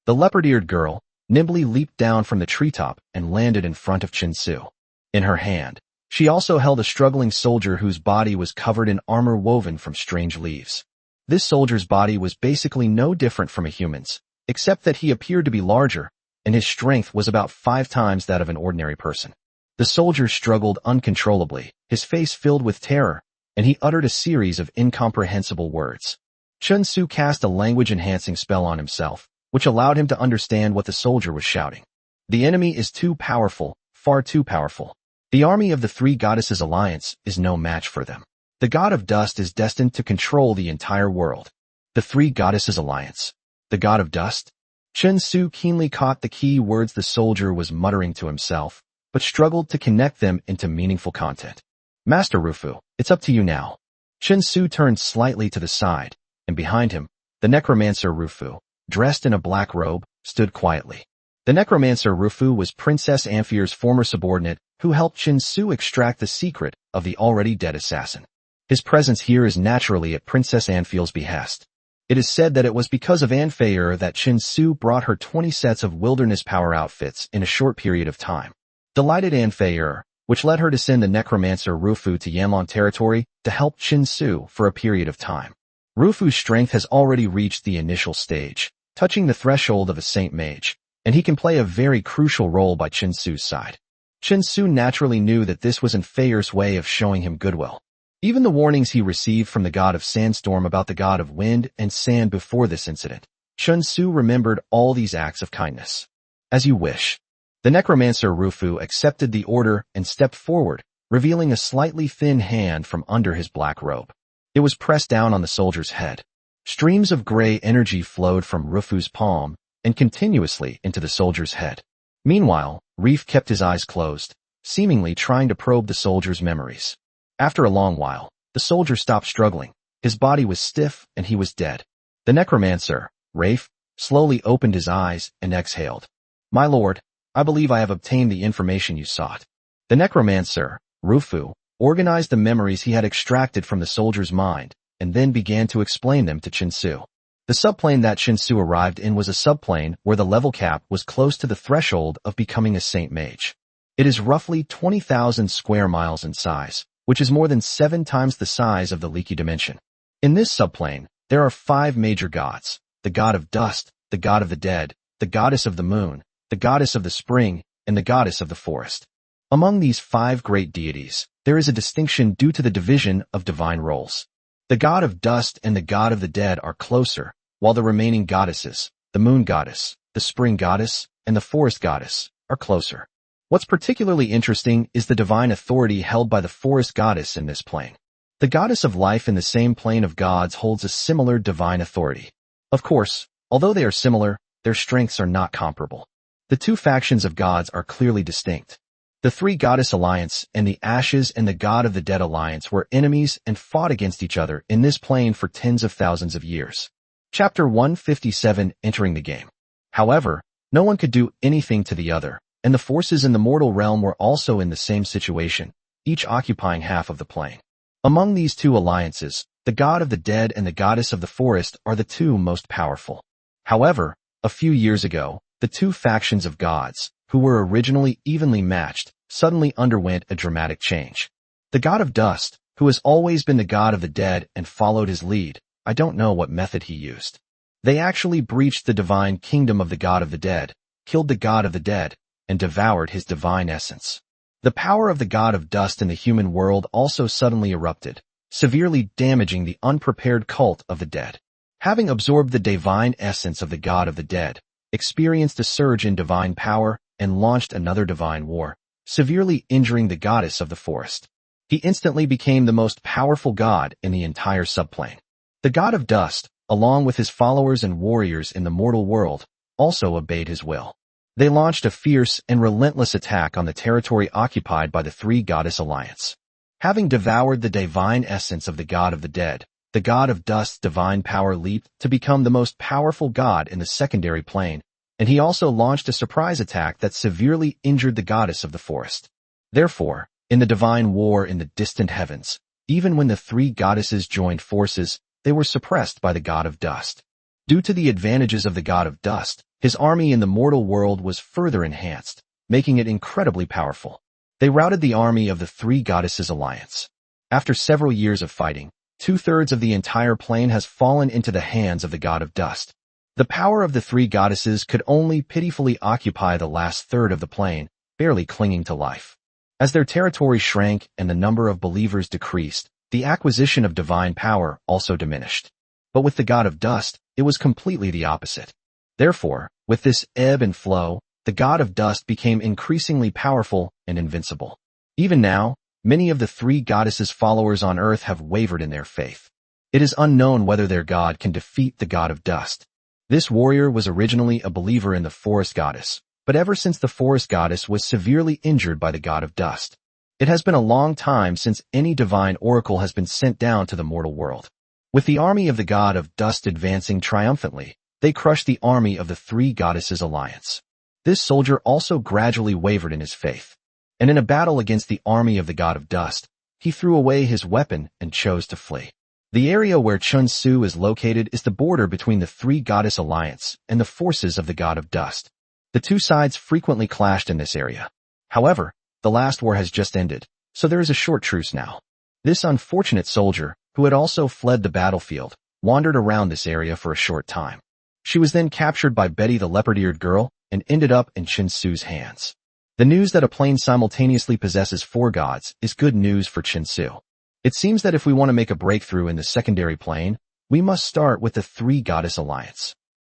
The leopard-eared girl nimbly leaped down from the treetop and landed in front of Chinsu. In her hand, She also held a struggling soldier whose body was covered in armor woven from strange leaves. This soldier's body was basically no different from a human's, except that he appeared to be larger, and his strength was about 5 times that of an ordinary person. The soldier struggled uncontrollably, his face filled with terror, and he uttered a series of incomprehensible words. Chun Su cast a language-enhancing spell on himself, which allowed him to understand what the soldier was shouting. The enemy is too powerful, far too powerful. The army of the Three Goddesses Alliance is no match for them. The God of Dust is destined to control the entire world. The Three Goddesses Alliance. The God of Dust? Chun Su keenly caught the key words the soldier was muttering to himself, but struggled to connect them into meaningful content. Master Rufu, it's up to you now. Chun Su turned slightly to the side, and behind him, the necromancer Rufu, dressed in a black robe, stood quietly. The necromancer Rufu was Princess Amphir's former subordinate who helped Chun Su extract the secret of the already dead assassin. His presence here is naturally at Princess Amphir's behest. It is said that it was because of Amphir that Chun Su brought her 20 sets of wilderness power outfits in a short period of time. Delighted Amphir, which led her to send the necromancer Rufu to Yanlong territory to help Chun Su for a period of time. Rufu's strength has already reached the initial stage, touching the threshold of a saint mage, and he can play a very crucial role by Chun Su's side. Chun Su naturally knew that this was Amphir's way of showing him goodwill. Even the warnings he received from the god of sandstorm about the god of wind and sand before this incident, Chun Su remembered all these acts of kindness. As you wish. The necromancer Rufu accepted the order and stepped forward, revealing a slightly thin hand from under his black robe. It was pressed down on the soldier's head. Streams of gray energy flowed from Rufu's palm and continuously into the soldier's head. Meanwhile, Reef kept his eyes closed, seemingly trying to probe the soldier's memories. After a long while, the soldier stopped struggling. His body was stiff and he was dead. The necromancer, Rafe, slowly opened his eyes and exhaled. My lord, I believe I have obtained the information you sought. The necromancer, Rufu, organized the memories he had extracted from the soldier's mind and then began to explain them to Chun Su. The subplane that Chun Su arrived in was a subplane where the level cap was close to the threshold of becoming a saint mage. It is roughly 20,000 square miles in size, which is more than 7 times the size of the Leaky dimension. In this subplane, there are 5 major gods: the god of dust, the god of the dead, the goddess of the moon, the goddess of the spring, and the goddess of the forest. Among these 5 great deities, there is a distinction due to the division of divine roles. The god of dust and the god of the dead are closer, while the remaining goddesses, the moon goddess, the spring goddess, and the forest goddess, are closer. What's particularly interesting is the divine authority held by the forest goddess in this plane. The goddess of life in the same plane of gods holds a similar divine authority. Of course, although they are similar, their strengths are not comparable. The 2 factions of gods are clearly distinct. The Three Goddess Alliance and the Ashes and the God of the Dead Alliance were enemies and fought against each other in this plane for tens of thousands of years. Chapter 157, Entering the Game. However, no one could do anything to the other, and the forces in the mortal realm were also in the same situation, each occupying half of the plane. Among these 2 alliances, the God of the Dead and the Goddess of the Forest are the 2 most powerful. However, a few years ago, the 2 factions of gods, who were originally evenly matched, suddenly underwent a dramatic change. The god of dust, who has always been the god of the dead and followed his lead, I don't know what method he used. They actually breached the divine kingdom of the god of the dead, killed the god of the dead, and devoured his divine essence. The power of the god of dust in the human world also suddenly erupted, severely damaging the unprepared cult of the dead. Having absorbed the divine essence of the god of the dead, experienced a surge in divine power, and launched another divine war, severely injuring the goddess of the forest. He instantly became the most powerful god in the entire subplane. The god of dust, along with his followers and warriors in the mortal world, also obeyed his will. They launched a fierce and relentless attack on the territory occupied by the Three Goddess Alliance. Having devoured the divine essence of the god of the dead, the god of dust's divine power leaped to become the most powerful god in the secondary plane, and he also launched a surprise attack that severely injured the goddess of the forest. Therefore, in the divine war in the distant heavens, even when the 3 goddesses joined forces, they were suppressed by the god of dust. Due to the advantages of the god of dust, his army in the mortal world was further enhanced, making it incredibly powerful. They routed the army of the Three Goddesses Alliance. After several years of fighting, 2/3 of the entire plain has fallen into the hands of the god of dust. The power of the three goddesses could only pitifully occupy the last third of the plain, barely clinging to life. As their territory shrank and the number of believers decreased, the acquisition of divine power also diminished. But with the god of dust, it was completely the opposite. Therefore, with this ebb and flow, the god of dust became increasingly powerful and invincible. Even now, many of the three goddesses' followers on earth have wavered in their faith. It is unknown whether their god can defeat the god of dust. This warrior was originally a believer in the forest goddess, but ever since the forest goddess was severely injured by the god of dust, it has been a long time since any divine oracle has been sent down to the mortal world. With the army of the god of dust advancing triumphantly, they crushed the army of the Three Goddesses Alliance. This soldier also gradually wavered in his faith, and in a battle against the army of the god of dust, he threw away his weapon and chose to flee. The area where Chun Tsu is located is the border between the Three Goddess Alliance and the forces of the god of dust. The two sides frequently clashed in this area. However, the last war has just ended, so there is a short truce now. This unfortunate soldier, who had also fled the battlefield, wandered around this area for a short time. She was then captured by Betty the leopard-eared girl and ended up in Chun Tsu's hands. The news that a plane simultaneously possesses four gods is good news for Chun Tsu. It seems that if we want to make a breakthrough in the secondary plane, we must start with the Three Goddess Alliance.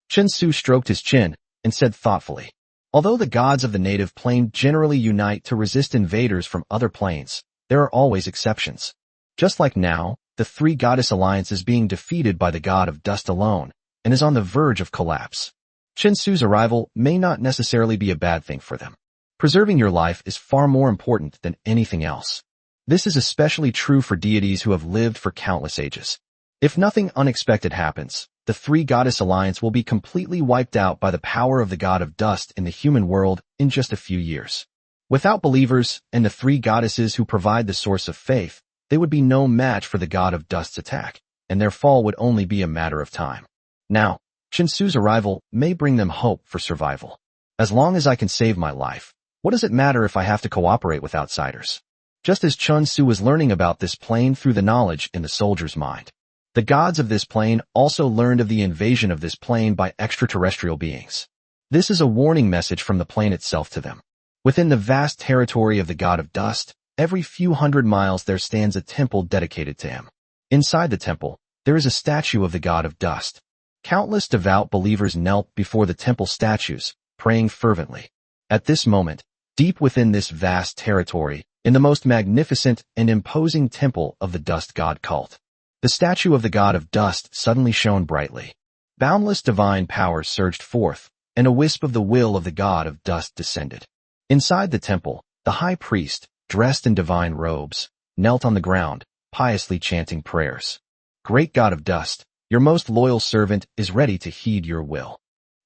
Chun Tsu stroked his chin and said thoughtfully, although the gods of the native plane generally unite to resist invaders from other planes, there are always exceptions. Just like now, the Three Goddess Alliance is being defeated by the god of dust alone and is on the verge of collapse. Chun Tsu's arrival may not necessarily be a bad thing for them. Preserving your life is far more important than anything else. This is especially true for deities who have lived for countless ages. If nothing unexpected happens, the Three Goddess Alliance will be completely wiped out by the power of the god of dust in the human world in just a few years. Without believers and the three goddesses who provide the source of faith, they would be no match for the god of dust's attack, and their fall would only be a matter of time. Now, Chun Tsu's arrival may bring them hope for survival. As long as I can save my life, what does it matter if I have to cooperate with outsiders? Just as Chun Tsu was learning about this plane through the knowledge in the soldier's mind, the gods of this plane also learned of the invasion of this plane by extraterrestrial beings. This is a warning message from the plane itself to them. Within the vast territory of the god of dust, every few hundred miles there stands a temple dedicated to him. Inside the temple, there is a statue of the god of dust. Countless devout believers knelt before the temple statues, praying fervently. At this moment, deep within this vast territory, in the most magnificent and imposing temple of the dust god cult, the statue of the god of dust suddenly shone brightly. Boundless divine power surged forth, and a wisp of the will of the god of dust descended. Inside the temple, the high priest, dressed in divine robes, knelt on the ground, piously chanting prayers. Great god of dust, your most loyal servant is ready to heed your will.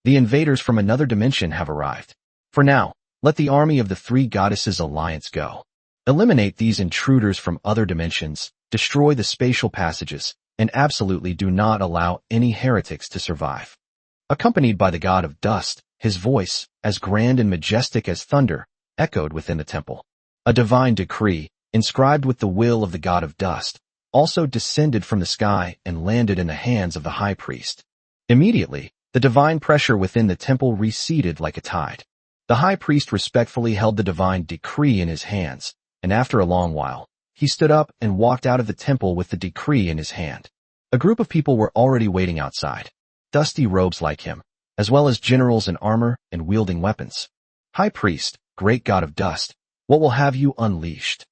The invaders from another dimension have arrived. For now, let the army of the Three Goddesses Alliance go. Eliminate these intruders from other dimensions, destroy the spatial passages, and absolutely do not allow any heretics to survive. Accompanied by the god of dust, his voice, as grand and majestic as thunder, echoed within the temple. A divine decree, inscribed with the will of the god of dust, also descended from the sky and landed in the hands of the high priest. Immediately, the divine pressure within the temple receded like a tide. The high priest respectfully held the divine decree in his hands, and after a long while, he stood up and walked out of the temple with the decree in his hand. A group of people were already waiting outside, dusty robes like him, as well as generals in armor and wielding weapons. High priest, great god of dust, what will have you unleashed?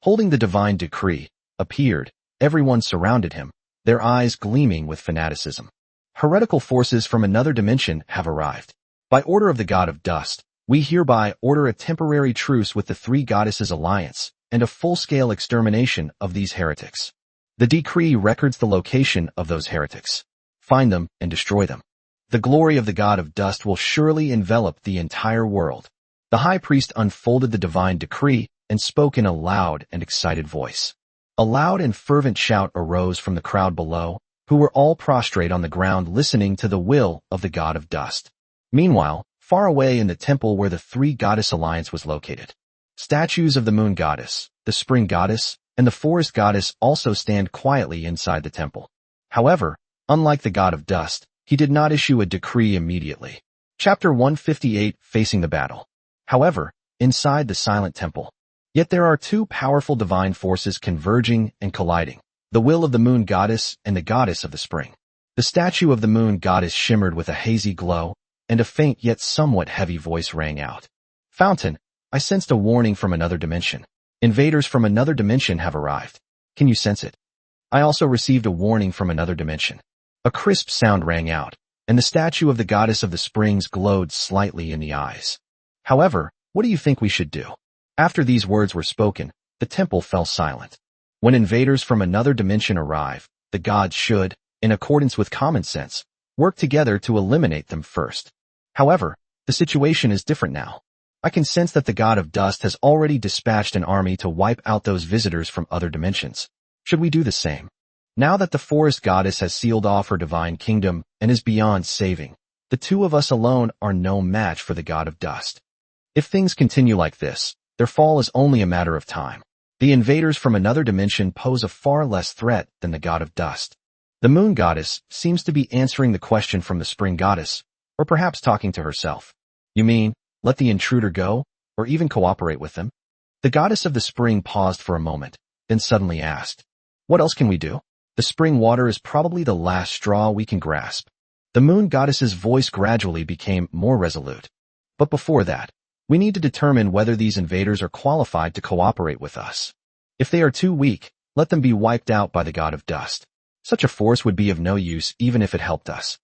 Holding the divine decree, appeared, everyone surrounded him, their eyes gleaming with fanaticism. Heretical forces from another dimension have arrived. By order of the god of dust, we hereby order a temporary truce with the Three Goddesses Alliance and a full-scale extermination of these heretics. The decree records the location of those heretics. Find them and destroy them. The glory of the god of dust will surely envelop the entire world. The high priest unfolded the divine decree and spoke in a loud and excited voice. A loud and fervent shout arose from the crowd below, who were all prostrate on the ground listening to the will of the god of dust. Meanwhile, far away in the temple where the Three Goddess Alliance was located, Statues of the moon goddess, the spring goddess, and the forest goddess also stand quietly inside the temple. However, unlike the god of dust, he did not issue a decree immediately. Chapter 158, Facing the Battle. However, inside the silent temple, yet there are two powerful divine forces converging and colliding, the will of the moon goddess and the goddess of the spring. The statue of the moon goddess shimmered with a hazy glow, and a faint yet somewhat heavy voice rang out. Fountain, I sensed a warning from another dimension. Invaders from another dimension have arrived. Can you sense it? I also received a warning from another dimension. A crisp sound rang out, and the statue of the goddess of the springs glowed slightly in the eyes. However, what do you think we should do? After these words were spoken, the temple fell silent. When invaders from another dimension arrive, the gods should, in accordance with common sense, work together to eliminate them first. However, the situation is different now. I can sense that the god of dust has already dispatched an army to wipe out those visitors from other dimensions. Should we do the same? Now that the forest goddess has sealed off her divine kingdom and is beyond saving, the two of us alone are no match for the god of dust. If things continue like this, their fall is only a matter of time. The invaders from another dimension pose a far less threat than the god of dust. The moon goddess seems to be answering the question from the spring goddess, or perhaps talking to herself. You mean, let the intruder go, or even cooperate with them? The goddess of the spring paused for a moment, then suddenly asked, what else can we do? The spring water is probably the last straw we can grasp. The moon goddess's voice gradually became more resolute. But before that, we need to determine whether these invaders are qualified to cooperate with us. If they are too weak, let them be wiped out by the god of dust. Such a force would be of no use even if it helped us.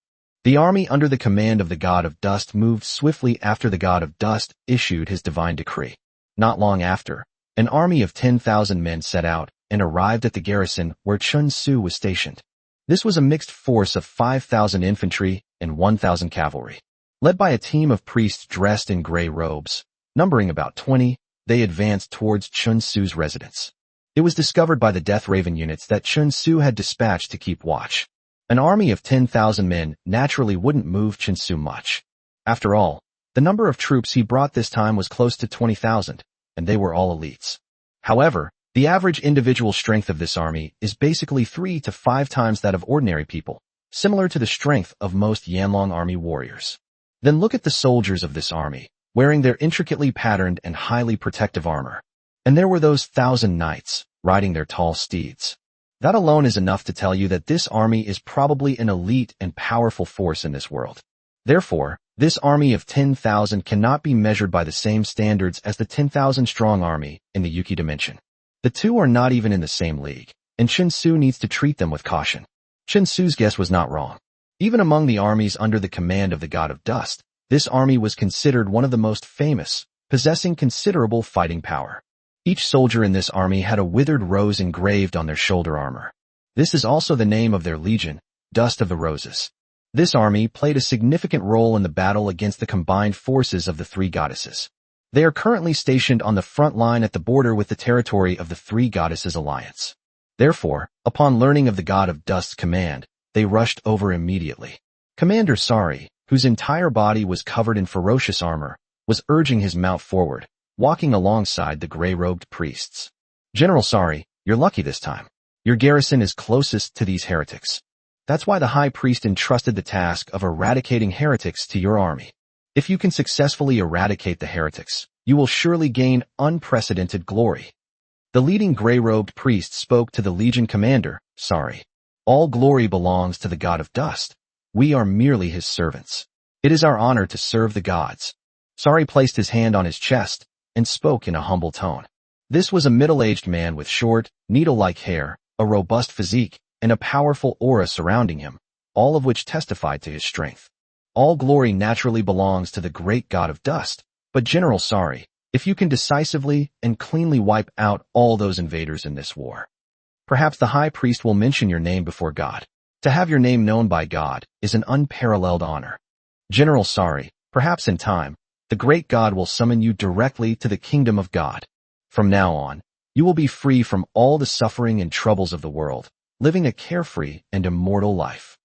The army under the command of the god of dust moved swiftly after the god of dust issued his divine decree. Not long after, an army of 10,000 men set out and arrived at the garrison where Chun Su was stationed. This was a mixed force of 5,000 infantry and 1,000 cavalry. Led by a team of priests dressed in gray robes, numbering about 20, they advanced towards Chun Su's residence. It was discovered by the Death Raven units that Chun Su had dispatched to keep watch. An army of 10,000 men naturally wouldn't move Chun Su much. After all, the number of troops he brought this time was close to 20,000, and they were all elites. However, the average individual strength of this army is basically 3 to 5 times that of ordinary people, similar to the strength of most Yanlong army warriors. Then look at the soldiers of this army, wearing their intricately patterned and highly protective armor. And there were those 1,000 knights, riding their tall steeds. That alone is enough to tell you that this army is probably an elite and powerful force in this world. Therefore, this army of 10,000 cannot be measured by the same standards as the 10,000 strong army in the Yuki dimension. The two are not even in the same league, and Chun Su needs to treat them with caution. Chun Su's guess was not wrong. Even among the armies under the command of the god of dust, this army was considered one of the most famous, possessing considerable fighting power. Each soldier in this army had a withered rose engraved on their shoulder armor. This is also the name of their legion, Dust of the Roses. This army played a significant role in the battle against the combined forces of the three goddesses. They are currently stationed on the front line at the border with the territory of the Three Goddesses Alliance. Therefore, upon learning of the god of dust's command, they rushed over immediately. Commander Sari, whose entire body was covered in ferocious armor, was urging his mount forward, walking alongside the gray-robed priests. General Sari, you're lucky this time. Your garrison is closest to these heretics. That's why the high priest entrusted the task of eradicating heretics to your army. If you can successfully eradicate the heretics, you will surely gain unprecedented glory. The leading gray-robed priest spoke to the legion commander, Sari. All glory belongs to the god of dust. We are merely his servants. It is our honor to serve the gods. Sari placed his hand on his chest and spoke in a humble tone. This was a middle-aged man with short, needle-like hair, a robust physique, and a powerful aura surrounding him, all of which testified to his strength. All glory naturally belongs to the great god of dust, but General Sari, if you can decisively and cleanly wipe out all those invaders in this war, perhaps the high priest will mention your name before God. To have your name known by God is an unparalleled honor. General Sari, perhaps in time, the great God will summon you directly to the kingdom of God. From now on, you will be free from all the suffering and troubles of the world, living a carefree and immortal life.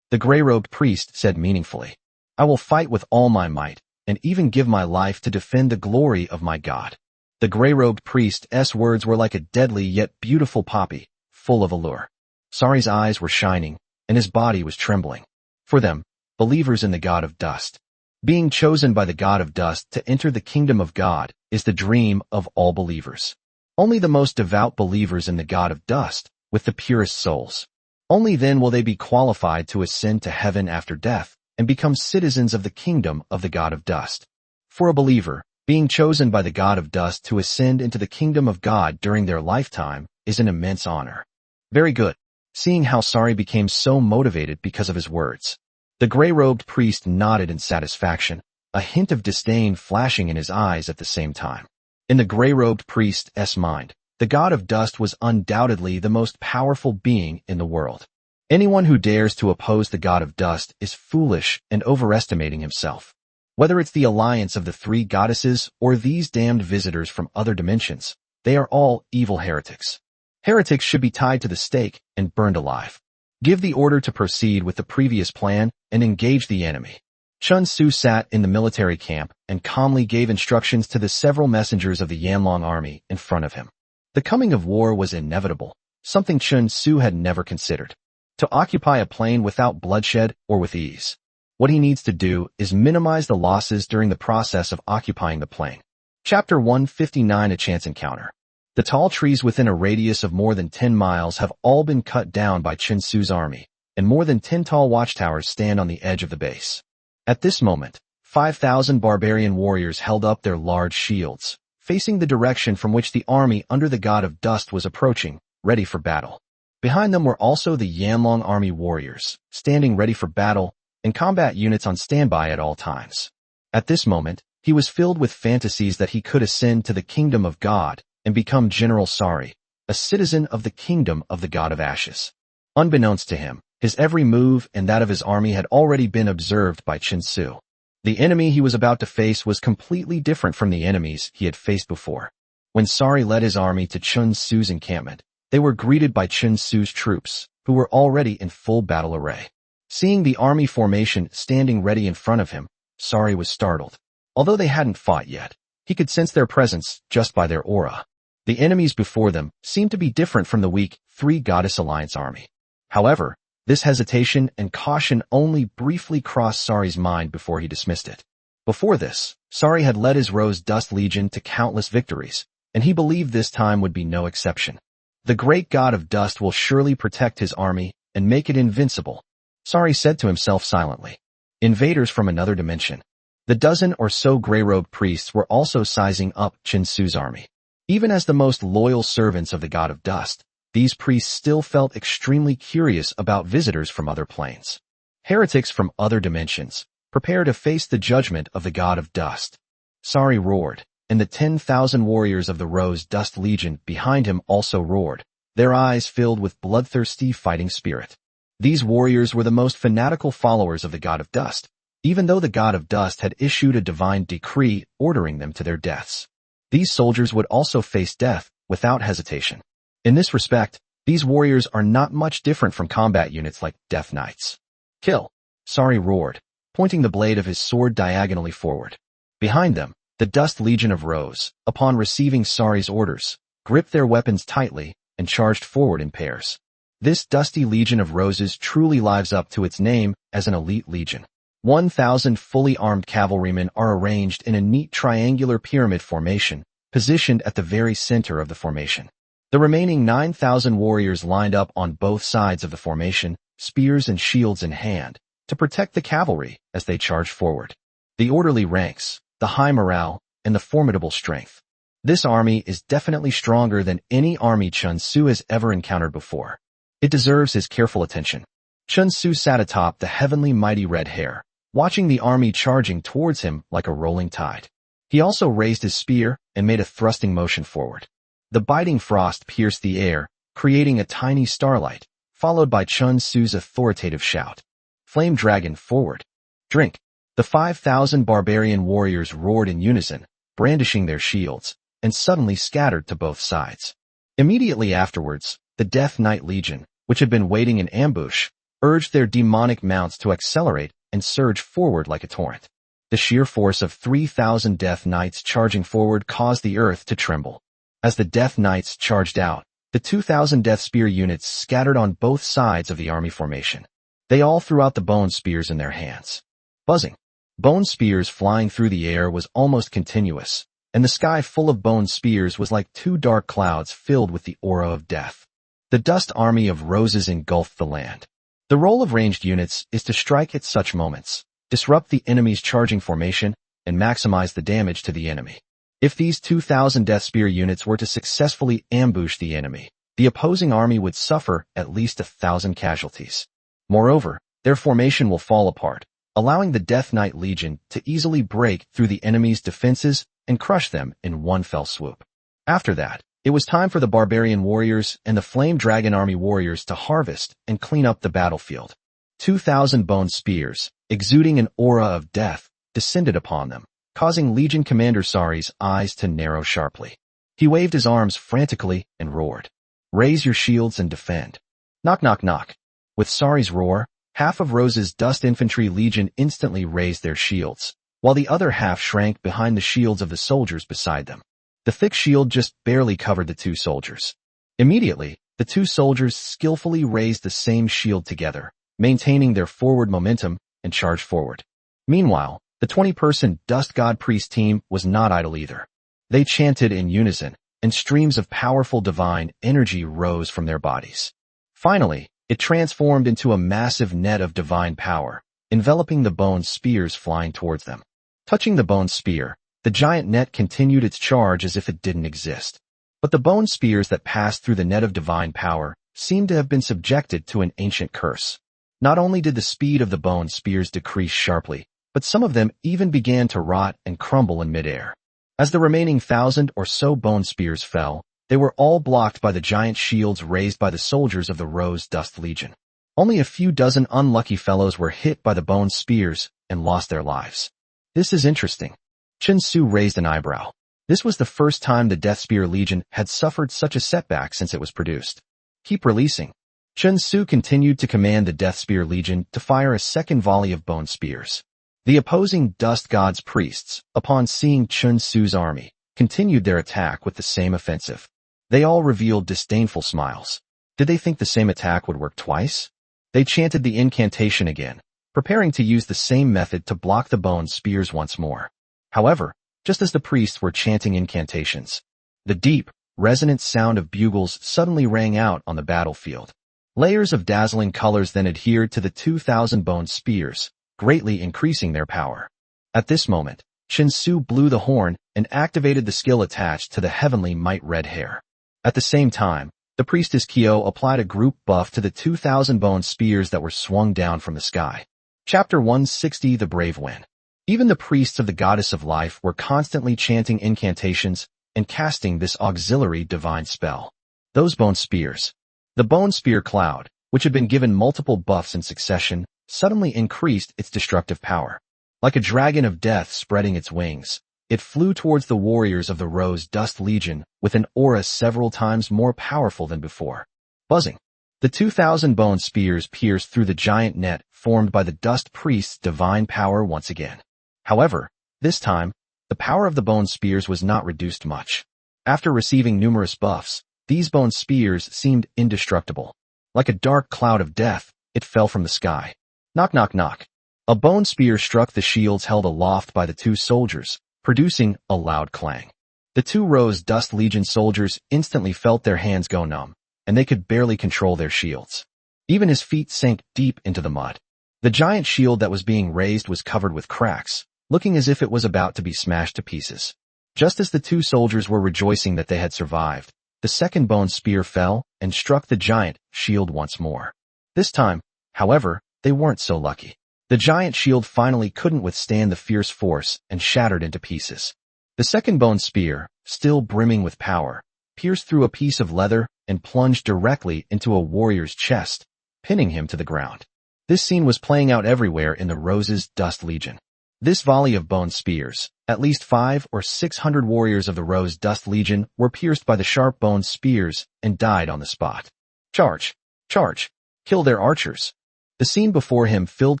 The gray-robed priest said meaningfully, I will fight with all my might, and even give my life to defend the glory of my God. The gray-robed priest's words were like a deadly yet beautiful poppy, full of allure. Sari's eyes were shining, and his body was trembling. For them, believers in the God of Dust, being chosen by the God of Dust to enter the kingdom of God is the dream of all believers. Only the most devout believers in the God of Dust, with the purest souls. Only then will they be qualified to ascend to heaven after death and become citizens of the kingdom of the God of Dust. For a believer, being chosen by the God of Dust to ascend into the kingdom of God during their lifetime is an immense honor. Very good. Seeing how Sari became so motivated because of his words, the gray-robed priest nodded in satisfaction, a hint of disdain flashing in his eyes at the same time. In the gray-robed priest's mind, the God of Dust was undoubtedly the most powerful being in the world. Anyone who dares to oppose the God of Dust is foolish and overestimating himself. Whether it's the alliance of the three goddesses or these damned visitors from other dimensions, they are all evil heretics. Heretics should be tied to the stake and burned alive. Give the order to proceed with the previous plan and engage the enemy. Chun Su sat in the military camp and calmly gave instructions to the several messengers of the Yanlong army in front of him. The coming of war was inevitable, something Chun Su had never considered. To occupy a plain without bloodshed or with ease. What he needs to do is minimize the losses during the process of occupying the plain. Chapter 159: A Chance Encounter. The tall trees within a radius of more than 10 miles have all been cut down by Chun Su's army, and more than 10 tall watchtowers stand on the edge of the base. At this moment, 5,000 barbarian warriors held up their large shields, facing the direction from which the army under the God of Dust was approaching, ready for battle. Behind them were also the Yanlong army warriors, standing ready for battle, and combat units on standby at all times. At this moment, he was filled with fantasies that he could ascend to the kingdom of God and become General Sari, a citizen of the kingdom of the God of Ashes. Unbeknownst to him, his every move and that of his army had already been observed by Chun Su. The enemy he was about to face was completely different from the enemies he had faced before. When Sari led his army to Chun Su's encampment, they were greeted by Chun Su's troops, who were already in full battle array. Seeing the army formation standing ready in front of him, Sari was startled. Although they hadn't fought yet, he could sense their presence just by their aura. The enemies before them seemed to be different from the weak Three Goddess Alliance army. However, this hesitation and caution only briefly crossed Sari's mind before he dismissed it. Before this, Sari had led his Rose Dust Legion to countless victories, and he believed this time would be no exception. The great God of Dust will surely protect his army and make it invincible, Sari said to himself silently. Invaders from another dimension. The dozen or so gray-robed priests were also sizing up Chun Su's army. Even as the most loyal servants of the God of Dust, these priests still felt extremely curious about visitors from other planes. Heretics from other dimensions, prepare to face the judgment of the God of Dust. Sari roared, and the 10,000 warriors of the Rose Dust Legion behind him also roared, their eyes filled with bloodthirsty fighting spirit. These warriors were the most fanatical followers of the God of Dust, even though the God of Dust had issued a divine decree ordering them to their deaths. These soldiers would also face death without hesitation. In this respect, these warriors are not much different from combat units like Death Knights. Kill! Sari roared, pointing the blade of his sword diagonally forward. Behind them, the Dust Legion of Rose, upon receiving Sari's orders, gripped their weapons tightly and charged forward in pairs. This Dusty Legion of Roses truly lives up to its name as an elite legion. 1,000 fully armed cavalrymen are arranged in a neat triangular pyramid formation, positioned at the very center of the formation. The remaining 9,000 warriors lined up on both sides of the formation, spears and shields in hand, to protect the cavalry as they charged forward. The orderly ranks, the high morale, and the formidable strength. This army is definitely stronger than any army Chun Su has ever encountered before. It deserves his careful attention. Chun Su sat atop the heavenly mighty red hare, watching the army charging towards him like a rolling tide. He also raised his spear and made a thrusting motion forward. The biting frost pierced the air, creating a tiny starlight, followed by Chun Su's authoritative shout. Flame Dragon, forward! Drink! The 5,000 barbarian warriors roared in unison, brandishing their shields, and suddenly scattered to both sides. Immediately afterwards, the Death Knight Legion, which had been waiting in ambush, urged their demonic mounts to accelerate and surge forward like a torrent. The sheer force of 3,000 Death Knights charging forward caused the earth to tremble. As the Death Knights charged out, the 2,000 Death Spear units scattered on both sides of the army formation. They all threw out the bone spears in their hands. Buzzing. Bone spears flying through the air was almost continuous, and the sky full of bone spears was like two dark clouds filled with the aura of death. The dust army of roses engulfed the land. The role of ranged units is to strike at such moments, disrupt the enemy's charging formation, and maximize the damage to the enemy. If these 2,000 Death Spear units were to successfully ambush the enemy, the opposing army would suffer at least 1,000 casualties. Moreover, their formation will fall apart, allowing the Death Knight Legion to easily break through the enemy's defenses and crush them in one fell swoop. After that, it was time for the Barbarian Warriors and the Flame Dragon Army Warriors to harvest and clean up the battlefield. 2,000 bone spears, exuding an aura of death, descended upon them, causing Legion Commander Sari's eyes to narrow sharply. He waved his arms frantically and roared, "Raise your shields and defend." Knock, knock, knock. With Sari's roar, half of Rose's Dust Infantry Legion instantly raised their shields, while the other half shrank behind the shields of the soldiers beside them. The thick shield just barely covered the two soldiers. Immediately, the two soldiers skillfully raised the same shield together, maintaining their forward momentum, and charged forward. Meanwhile, the 20-person Dust God Priest team was not idle either. They chanted in unison, and streams of powerful divine energy rose from their bodies. Finally, it transformed into a massive net of divine power, enveloping the bone spears flying towards them. Touching the bone spear, the giant net continued its charge as if it didn't exist. But the bone spears that passed through the net of divine power seemed to have been subjected to an ancient curse. Not only did the speed of the bone spears decrease sharply, but some of them even began to rot and crumble in midair. As the remaining 1,000 or so bone spears fell, they were all blocked by the giant shields raised by the soldiers of the Rose Dust Legion. Only a few dozen unlucky fellows were hit by the bone spears and lost their lives. This is interesting. Chen Su raised an eyebrow. This was the first time the Death Spear Legion had suffered such a setback since it was produced. Keep releasing. Chen Su continued to command the Death Spear Legion to fire a second volley of bone spears. The opposing Dust God's priests, upon seeing Chen Su's army, continued their attack with the same offensive. They all revealed disdainful smiles. Did they think the same attack would work twice? They chanted the incantation again, preparing to use the same method to block the bone spears once more. However, just as the priests were chanting incantations, the deep, resonant sound of bugles suddenly rang out on the battlefield. Layers of dazzling colors then adhered to the 2,000 bone spears, greatly increasing their power. At this moment, Chen Su blew the horn and activated the skill attached to the heavenly might red hair. At the same time, the priestess Kyo applied a group buff to the 2,000 bone spears that were swung down from the sky. Chapter 160 The Brave Win. Even the priests of the Goddess of Life were constantly chanting incantations and casting this auxiliary divine spell. Those bone spears. The bone spear cloud, which had been given multiple buffs in succession, suddenly increased its destructive power. Like a dragon of death spreading its wings, it flew towards the warriors of the Rose Dust Legion with an aura several times more powerful than before. Buzzing. The 2,000 bone spears pierced through the giant net formed by the Dust Priest's divine power once again. However, this time, the power of the bone spears was not reduced much. After receiving numerous buffs, these bone spears seemed indestructible. Like a dark cloud of death, it fell from the sky. Knock, knock, knock. A bone spear struck the shields held aloft by the two soldiers, producing a loud clang. The two Rose Dust Legion soldiers instantly felt their hands go numb, and they could barely control their shields. Even his feet sank deep into the mud. The giant shield that was being raised was covered with cracks, looking as if it was about to be smashed to pieces. Just as the two soldiers were rejoicing that they had survived, the second bone spear fell and struck the giant shield once more. This time, however, they weren't so lucky. The giant shield finally couldn't withstand the fierce force and shattered into pieces. The second bone spear, still brimming with power, pierced through a piece of leather and plunged directly into a warrior's chest, pinning him to the ground. This scene was playing out everywhere in the Rose's Dust Legion. This volley of bone spears, at least 500 or 600 warriors of the Rose Dust Legion were pierced by the sharp bone spears and died on the spot. Charge! Charge! Kill their archers! The scene before him filled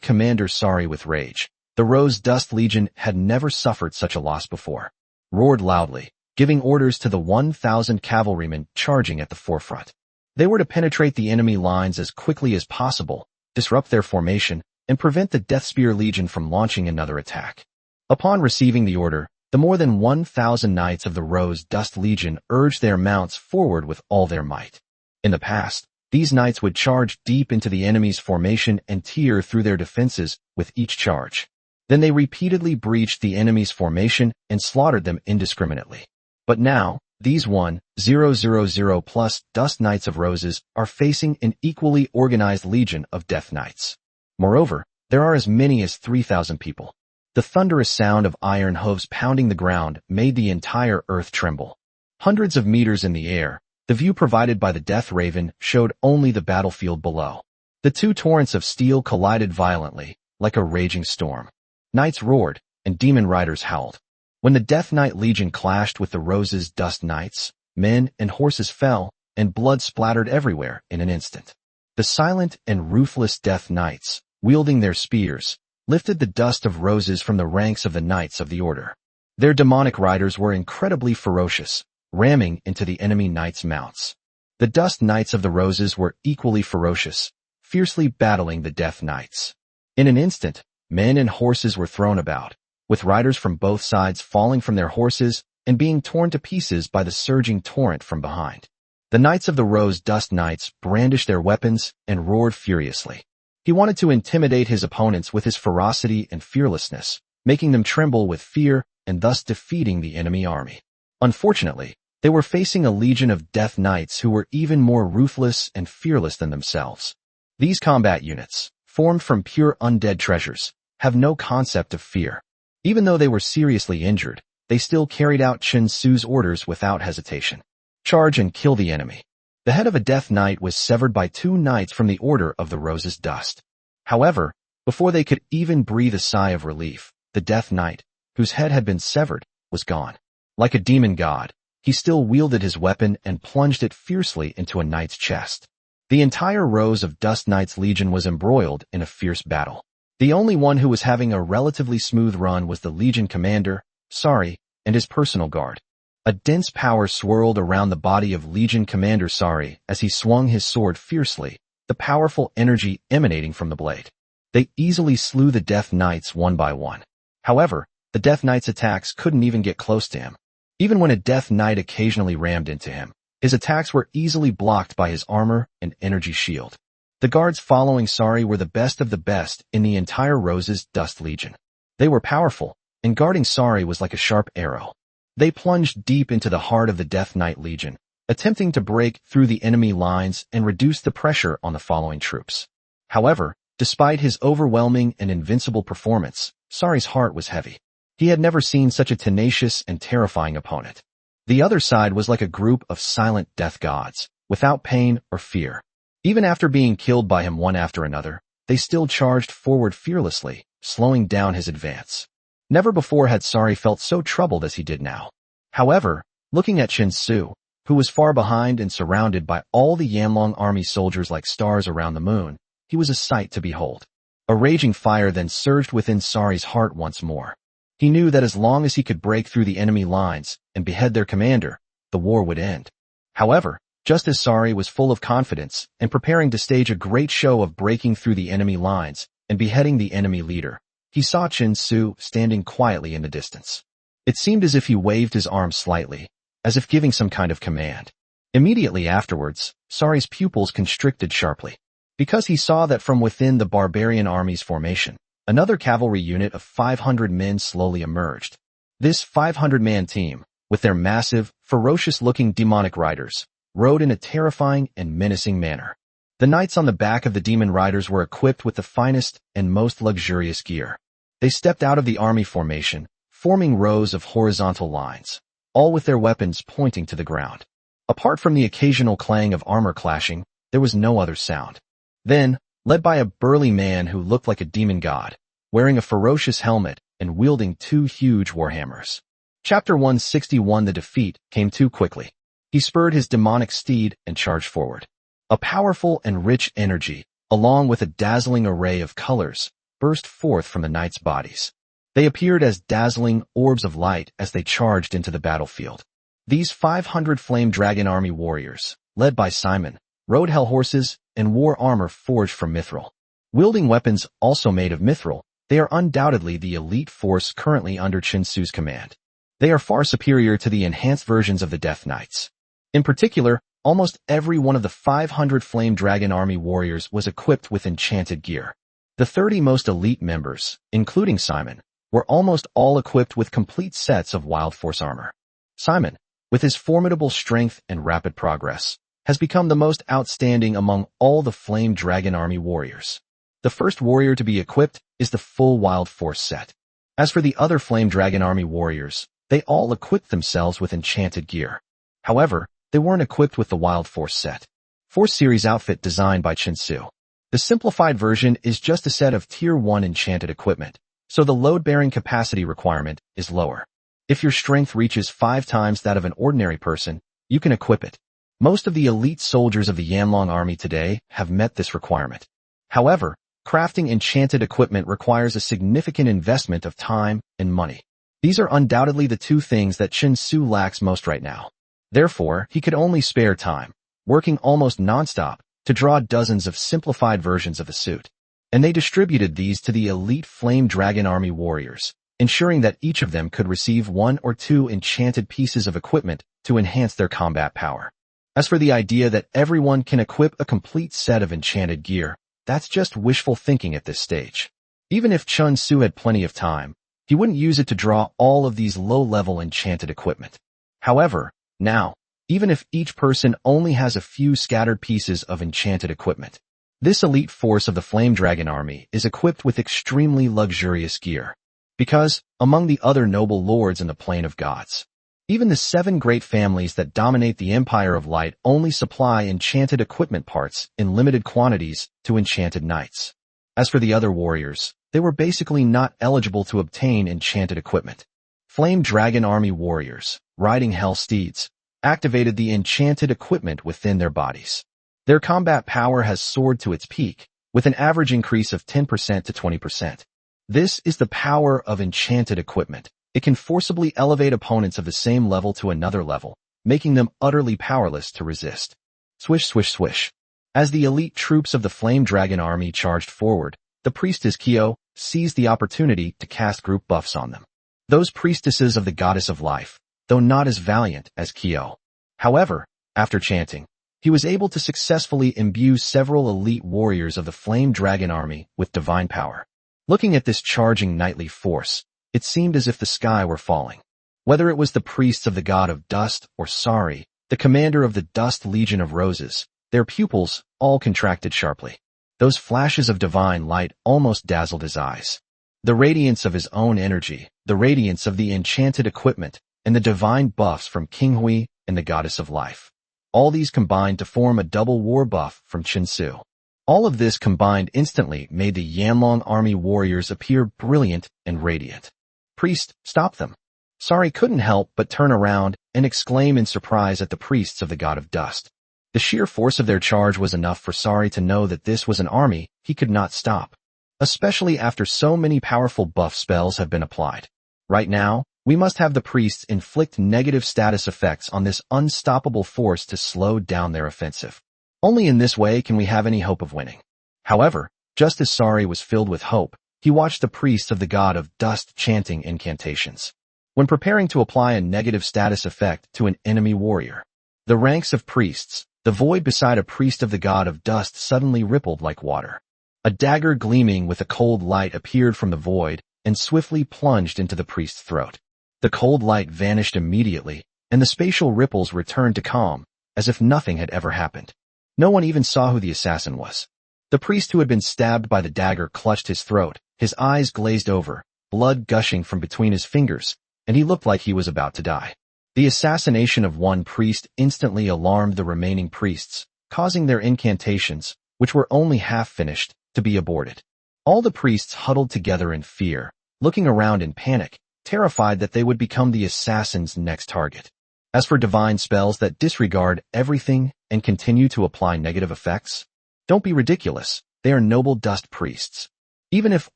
Commander Sari with rage. The Rose Dust Legion had never suffered such a loss before. Roared loudly, giving orders to the 1,000 cavalrymen charging at the forefront. They were to penetrate the enemy lines as quickly as possible, disrupt their formation, and prevent the Deathspear Legion from launching another attack. Upon receiving the order, the more than 1,000 knights of the Rose Dust Legion urged their mounts forward with all their might. In the past, these knights would charge deep into the enemy's formation and tear through their defenses with each charge. Then they repeatedly breached the enemy's formation and slaughtered them indiscriminately. But now, these 1,000 plus Dust Knights of Roses are facing an equally organized legion of Death Knights. Moreover, there are as many as 3,000 people. The thunderous sound of iron hooves pounding the ground made the entire earth tremble. Hundreds of meters in the air, the view provided by the Death Raven showed only the battlefield below. The two torrents of steel collided violently, like a raging storm. Knights roared, and demon riders howled. When the Death Knight Legion clashed with the Rose's Dust Knights, men and horses fell, and blood splattered everywhere in an instant. The silent and ruthless Death Knights, wielding their spears, lifted the dust of roses from the ranks of the Knights of the Order. Their demonic riders were incredibly ferocious, ramming into the enemy knights' mounts. The Dust Knights of the Roses were equally ferocious, fiercely battling the Death Knights. In an instant, men and horses were thrown about, with riders from both sides falling from their horses and being torn to pieces by the surging torrent from behind. The Knights of the Rose Dust Knights brandished their weapons and roared furiously. He wanted to intimidate his opponents with his ferocity and fearlessness, making them tremble with fear and thus defeating the enemy army. Unfortunately, they were facing a legion of Death Knights who were even more ruthless and fearless than themselves. These combat units, formed from pure undead treasures, have no concept of fear. Even though they were seriously injured, they still carried out Chen Su's orders without hesitation. Charge and kill the enemy. The head of a Death Knight was severed by two knights from the Order of the Rose's Dust. However, before they could even breathe a sigh of relief, the Death Knight, whose head had been severed, was gone. Like a demon god, he still wielded his weapon and plunged it fiercely into a knight's chest. The entire Rose of Dust Knights Legion was embroiled in a fierce battle. The only one who was having a relatively smooth run was the Legion commander, Sari, and his personal guard. A dense power swirled around the body of Legion Commander Sari as he swung his sword fiercely, the powerful energy emanating from the blade. They easily slew the Death Knights one by one. However, the Death Knight's attacks couldn't even get close to him. Even when a Death Knight occasionally rammed into him, his attacks were easily blocked by his armor and energy shield. The guards following Sari were the best of the best in the entire Rose's Dust Legion. They were powerful, and guarding Sari was like a sharp arrow. They plunged deep into the heart of the Death Knight Legion, attempting to break through the enemy lines and reduce the pressure on the following troops. However, despite his overwhelming and invincible performance, Sari's heart was heavy. He had never seen such a tenacious and terrifying opponent. The other side was like a group of silent death gods, without pain or fear. Even after being killed by him one after another, they still charged forward fearlessly, slowing down his advance. Never before had Sari felt so troubled as he did now. However, looking at Chen Su, who was far behind and surrounded by all the Yanlong army soldiers like stars around the moon, he was a sight to behold. A raging fire then surged within Sari's heart once more. He knew that as long as he could break through the enemy lines and behead their commander, the war would end. However, just as Sari was full of confidence and preparing to stage a great show of breaking through the enemy lines and beheading the enemy leader, he saw Chen Su standing quietly in the distance. It seemed as if he waved his arm slightly, as if giving some kind of command. Immediately afterwards, Sari's pupils constricted sharply, because he saw that from within the barbarian army's formation, another cavalry unit of 500 men slowly emerged. This 500-man team, with their massive, ferocious-looking demonic riders, rode in a terrifying and menacing manner. The knights on the back of the demon riders were equipped with the finest and most luxurious gear. They stepped out of the army formation, forming rows of horizontal lines, all with their weapons pointing to the ground. Apart from the occasional clang of armor clashing, there was no other sound. Then, led by a burly man who looked like a demon god, wearing a ferocious helmet and wielding two huge warhammers. Chapter 161 The defeat came too quickly. He spurred his demonic steed and charged forward. A powerful and rich energy, along with a dazzling array of colors, burst forth from the knights' bodies. They appeared as dazzling orbs of light as they charged into the battlefield. These 500 Flame Dragon Army warriors, led by Simon, rode hell horses and wore armor forged from mithril. Wielding weapons also made of mithril, they are undoubtedly the elite force currently under Chen Su's command. They are far superior to the enhanced versions of the Death Knights. In particular, almost every one of the 500 Flame Dragon Army warriors was equipped with enchanted gear. The 30 most elite members, including Simon, were almost all equipped with complete sets of Wild Force armor. Simon, with his formidable strength and rapid progress, has become the most outstanding among all the Flame Dragon Army warriors. The first warrior to be equipped is the full Wild Force set. As for the other Flame Dragon Army warriors, they all equipped themselves with enchanted gear. However, they weren't equipped with the Wild Force set. Force Series outfit designed by Chen Su. The simplified version is just a set of Tier 1 enchanted equipment, so the load-bearing capacity requirement is lower. If your strength reaches 5 times that of an ordinary person, you can equip it. Most of the elite soldiers of the Yanlong army today have met this requirement. However, crafting enchanted equipment requires a significant investment of time and money. These are undoubtedly the two things that Chen Su lacks most right now. Therefore, he could only spare time, working almost non-stop, to draw dozens of simplified versions of the suit. And they distributed these to the elite Flame Dragon Army warriors, ensuring that each of them could receive 1 or 2 enchanted pieces of equipment to enhance their combat power. As for the idea that everyone can equip a complete set of enchanted gear, that's just wishful thinking at this stage. Even if Chen Su had plenty of time, he wouldn't use it to draw all of these low-level enchanted equipment. However, now, even if each person only has a few scattered pieces of enchanted equipment, this elite force of the Flame Dragon Army is equipped with extremely luxurious gear. Because, among the other noble lords in the Plane of Gods, even the 7 great families that dominate the Empire of Light only supply enchanted equipment parts in limited quantities to enchanted knights. As for the other warriors, they were basically not eligible to obtain enchanted equipment. Flame Dragon Army warriors, riding hell steeds, activated the enchanted equipment within their bodies. Their combat power has soared to its peak, with an average increase of 10% to 20%. This is the power of enchanted equipment. It can forcibly elevate opponents of the same level to another level, making them utterly powerless to resist. Swish, swish, swish. As the elite troops of the Flame Dragon Army charged forward, the priestess Kyo seized the opportunity to cast group buffs on them. Those priestesses of the Goddess of Life, though not as valiant as Kyo. However, after chanting, he was able to successfully imbue several elite warriors of the Flame Dragon Army with divine power. Looking at this charging knightly force, it seemed as if the sky were falling. Whether it was the priests of the god of dust or Sari, the commander of the Dust Legion of Roses, their pupils all contracted sharply. Those flashes of divine light almost dazzled his eyes. The radiance of his own energy, the radiance of the enchanted equipment, and the divine buffs from King Hui and the Goddess of Life. All these combined to form a double war buff from Chen Su. All of this combined instantly made the Yanlong army warriors appear brilliant and radiant. Priest, stop them. Sari couldn't help but turn around and exclaim in surprise at the priests of the god of dust. The sheer force of their charge was enough for Sari to know that this was an army he could not stop, especially after so many powerful buff spells have been applied. Right now, we must have the priests inflict negative status effects on this unstoppable force to slow down their offensive. Only in this way can we have any hope of winning. However, just as Sari was filled with hope, he watched the priests of the god of dust chanting incantations. When preparing to apply a negative status effect to an enemy warrior, the ranks of priests, the void beside a priest of the god of dust suddenly rippled like water. A dagger gleaming with a cold light appeared from the void and swiftly plunged into the priest's throat. The cold light vanished immediately, and the spatial ripples returned to calm, as if nothing had ever happened. No one even saw who the assassin was. The priest who had been stabbed by the dagger clutched his throat, his eyes glazed over, blood gushing from between his fingers, and he looked like he was about to die. The assassination of one priest instantly alarmed the remaining priests, causing their incantations, which were only half finished, to be aborted. All the priests huddled together in fear, looking around in panic, terrified that they would become the assassin's next target. As for divine spells that disregard everything and continue to apply negative effects, don't be ridiculous, they are noble dust priests. Even if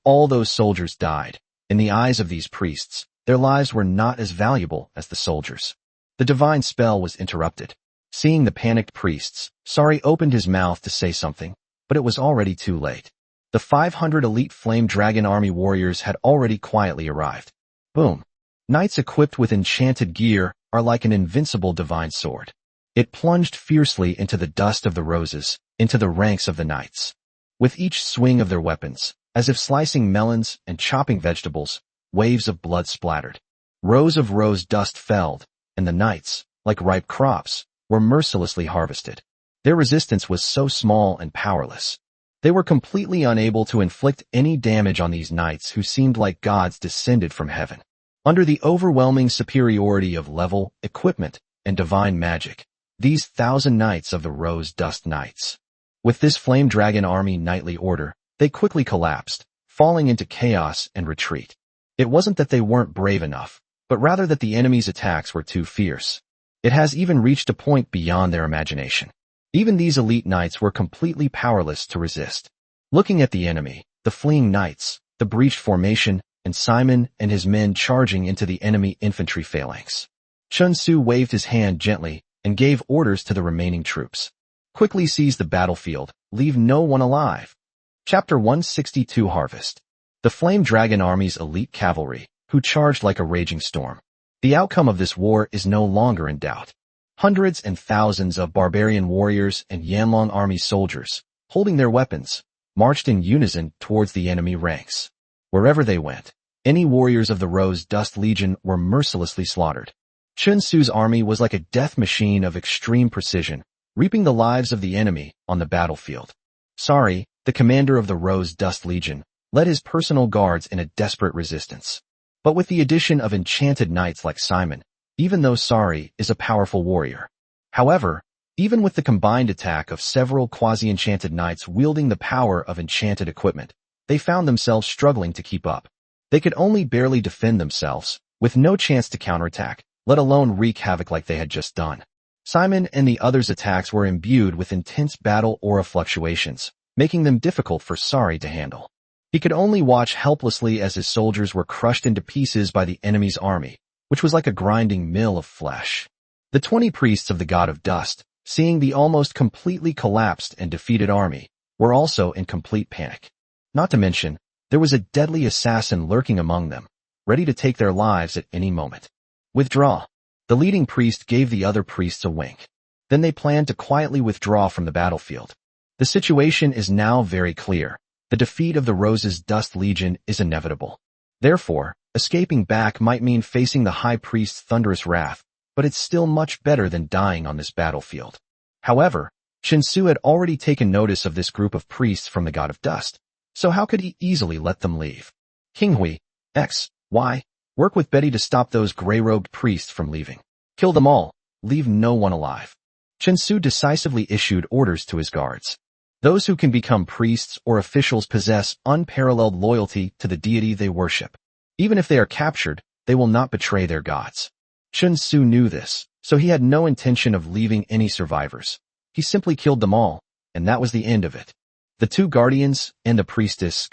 all those soldiers died, in the eyes of these priests, their lives were not as valuable as the soldiers. The divine spell was interrupted. Seeing the panicked priests, Sari opened his mouth to say something, but it was already too late. The 500 elite Flame Dragon Army warriors had already quietly arrived. Boom. Knights equipped with enchanted gear are like an invincible divine sword. It plunged fiercely into the dust of the roses, into the ranks of the knights. With each swing of their weapons, as if slicing melons and chopping vegetables, waves of blood splattered. Rows of rose dust fell, and the knights, like ripe crops, were mercilessly harvested. Their resistance was so small and powerless. They were completely unable to inflict any damage on these knights who seemed like gods descended from heaven. Under the overwhelming superiority of level, equipment, and divine magic, these 1,000 knights of the Rose Dust Knights. With this Flame Dragon Army knightly order, they quickly collapsed, falling into chaos and retreat. It wasn't that they weren't brave enough, but rather that the enemy's attacks were too fierce. It has even reached a point beyond their imagination. Even these elite knights were completely powerless to resist. Looking at the enemy, the fleeing knights, the breached formation, and Simon and his men charging into the enemy infantry phalanx. Chun Su waved his hand gently and gave orders to the remaining troops. Quickly seize the battlefield, leave no one alive. Chapter 162 Harvest. The Flame Dragon Army's elite cavalry, who charged like a raging storm. The outcome of this war is no longer in doubt. Hundreds and thousands of barbarian warriors and Yanlong army soldiers, holding their weapons, marched in unison towards the enemy ranks. Wherever they went, any warriors of the Rose Dust Legion were mercilessly slaughtered. Chun Su's army was like a death machine of extreme precision, reaping the lives of the enemy on the battlefield. Sari, the commander of the Rose Dust Legion, led his personal guards in a desperate resistance. But with the addition of enchanted knights like Simon, even though Sari is a powerful warrior. However, even with the combined attack of several quasi-enchanted knights wielding the power of enchanted equipment, they found themselves struggling to keep up. They could only barely defend themselves, with no chance to counterattack, let alone wreak havoc like they had just done. Simon and the others' attacks were imbued with intense battle aura fluctuations, making them difficult for Sari to handle. He could only watch helplessly as his soldiers were crushed into pieces by the enemy's army, which was like a grinding mill of flesh. The 20 priests of the god of dust, seeing the almost completely collapsed and defeated army, were also in complete panic. Not to mention, there was a deadly assassin lurking among them, ready to take their lives at any moment. Withdraw. The leading priest gave the other priests a wink. Then they planned to quietly withdraw from the battlefield. The situation is now very clear. The defeat of the Rose's Dust Legion is inevitable. Therefore, escaping back might mean facing the High Priest's thunderous wrath, but it's still much better than dying on this battlefield. However, Chun Su had already taken notice of this group of priests from the god of dust, so how could he easily let them leave? King Hui, X, Y, work with Betty to stop those gray-robed priests from leaving. Kill them all, leave no one alive. Chun Su decisively issued orders to his guards. Those who can become priests or officials possess unparalleled loyalty to the deity they worship. Even if they are captured, they will not betray their gods. Chun Su knew this, so he had no intention of leaving any survivors. He simply killed them all, and that was the end of it. The two guardians and the priestess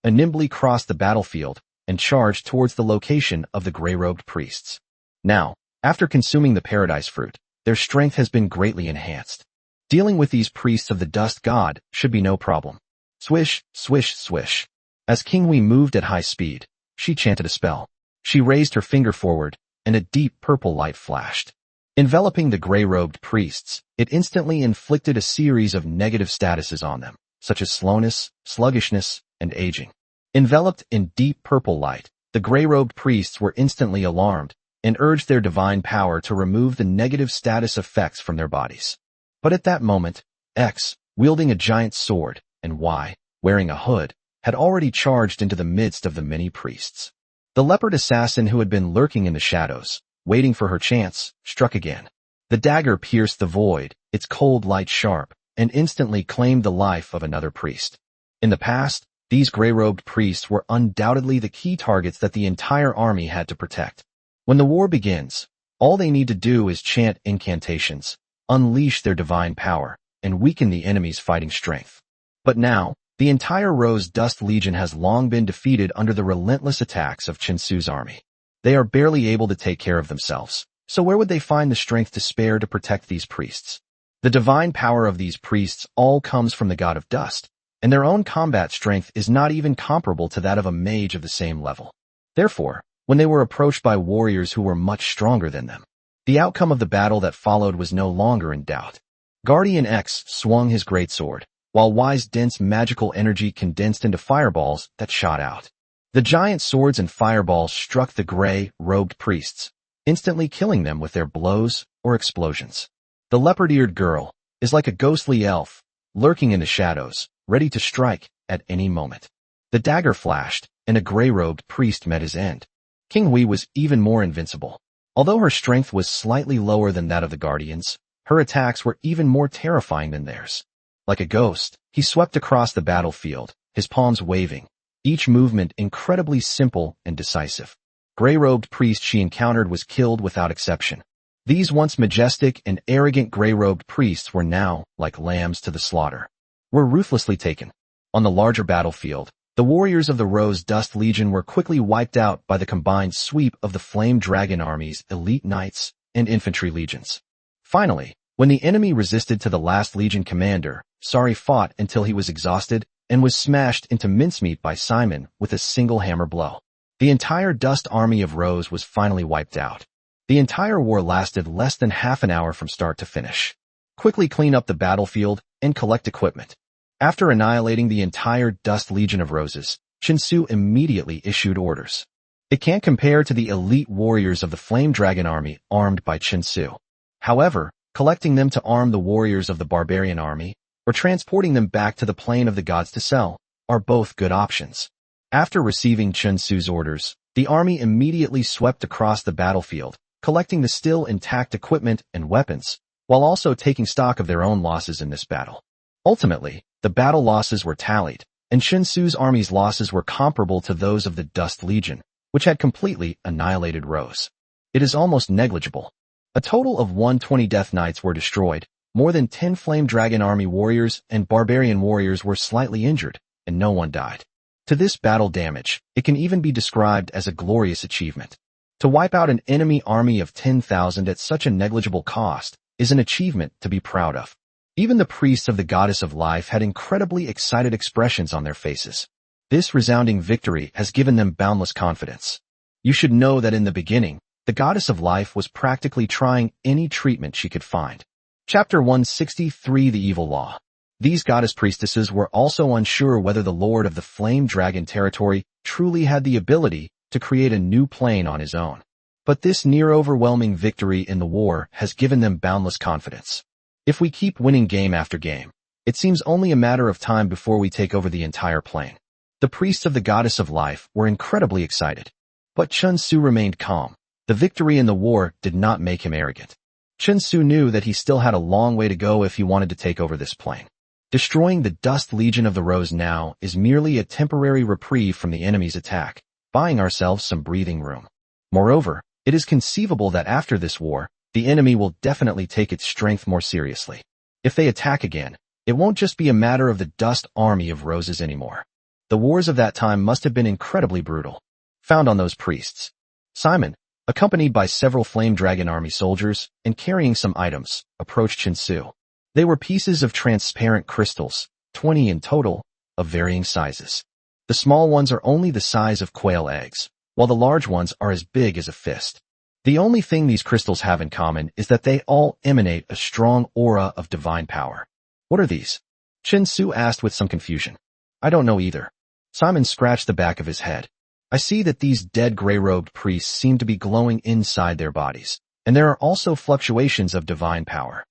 nimbly crossed the battlefield and charged towards the location of the gray-robed priests. Now, after consuming the paradise fruit, their strength has been greatly enhanced. Dealing with these priests of the dust god should be no problem. Swish, swish, swish. As King Hui moved at high speed, she chanted a spell. She raised her finger forward, and a deep purple light flashed. Enveloping the gray-robed priests, it instantly inflicted a series of negative statuses on them, such as slowness, sluggishness, and aging. Enveloped in deep purple light, the gray-robed priests were instantly alarmed and urged their divine power to remove the negative status effects from their bodies. But at that moment, X, wielding a giant sword, and Y, wearing a hood, had already charged into the midst of the many priests. The leopard assassin who had been lurking in the shadows, waiting for her chance, struck again. The dagger pierced the void, its cold light sharp, and instantly claimed the life of another priest. In the past, these gray-robed priests were undoubtedly the key targets that the entire army had to protect. When the war begins, all they need to do is chant incantations, unleash their divine power, and weaken the enemy's fighting strength. But now, The entire Rose Dust Legion has long been defeated under the relentless attacks of Chen Su's army. They are barely able to take care of themselves, so where would they find the strength to spare to protect these priests? The divine power of these priests all comes from the god of dust, and their own combat strength is not even comparable to that of a mage of the same level. Therefore, when they were approached by warriors who were much stronger than them, the outcome of the battle that followed was no longer in doubt. Guardian X swung his greatsword, while Y's dense magical energy condensed into fireballs that shot out. The giant swords and fireballs struck the gray-robed priests, instantly killing them with their blows or explosions. The leopard-eared girl is like a ghostly elf, lurking in the shadows, ready to strike at any moment. The dagger flashed, and a gray-robed priest met his end. King Hui was even more invincible. Although her strength was slightly lower than that of the Guardians, her attacks were even more terrifying than theirs. Like a ghost, he swept across the battlefield, his palms waving, each movement incredibly simple and decisive. Gray-robed priest she encountered was killed without exception. These once majestic and arrogant gray-robed priests were now, like lambs to the slaughter, were ruthlessly taken. On the larger battlefield, the warriors of the Rose Dust Legion were quickly wiped out by the combined sweep of the Flame Dragon Army's elite knights and infantry legions. Finally, when the enemy resisted to the last legion commander, Sari fought until he was exhausted and was smashed into mincemeat by Simon with a single hammer blow. The entire Dust Army of Rose was finally wiped out. The entire war lasted less than half an hour from start to finish. Quickly clean up the battlefield and collect equipment. After annihilating the entire Dust Legion of Roses, Chen Su immediately issued orders. It can't compare to the elite warriors of the Flame Dragon Army armed by Chen Su. However, collecting them to arm the warriors of the Barbarian Army, or transporting them back to the Plane of the Gods to sell, are both good options. After receiving Chen Su's orders, the army immediately swept across the battlefield, collecting the still intact equipment and weapons, while also taking stock of their own losses in this battle. Ultimately, the battle losses were tallied, and Chen Su's army's losses were comparable to those of the Dust Legion, which had completely annihilated Rose. It is almost negligible. A total of 120 Death Knights were destroyed, more than 10 Flame Dragon Army warriors and Barbarian warriors were slightly injured, and no one died. To this battle damage, it can even be described as a glorious achievement. To wipe out an enemy army of 10,000 at such a negligible cost is an achievement to be proud of. Even the priests of the Goddess of Life had incredibly excited expressions on their faces. This resounding victory has given them boundless confidence. You should know that in the beginning, the Goddess of Life was practically trying any treatment she could find. Chapter 163 The Evil Law. These goddess priestesses were also unsure whether the Lord of the Flame Dragon territory truly had the ability to create a new plane on his own. But this near-overwhelming victory in the war has given them boundless confidence. If we keep winning game after game, it seems only a matter of time before we take over the entire plane. The priests of the Goddess of Life were incredibly excited. But Chen Su remained calm. The victory in the war did not make him arrogant. Chen Su knew that he still had a long way to go if he wanted to take over this plane. Destroying the Dust Legion of the Rose now is merely a temporary reprieve from the enemy's attack, buying ourselves some breathing room. Moreover, it is conceivable that after this war, the enemy will definitely take its strength more seriously. If they attack again, it won't just be a matter of the Dust Army of Roses anymore. The wars of that time must have been incredibly brutal. Found on those priests. Simon, accompanied by several Flame Dragon Army soldiers and carrying some items, approached Chen Su. They were pieces of transparent crystals, 20 in total, of varying sizes. The small ones are only the size of quail eggs, while the large ones are as big as a fist. The only thing these crystals have in common is that they all emanate a strong aura of divine power. What are these? Chen Su asked with some confusion. I don't know either. Simon scratched the back of his head. I see that these dead gray-robed priests seem to be glowing inside their bodies, and there are also fluctuations of divine power.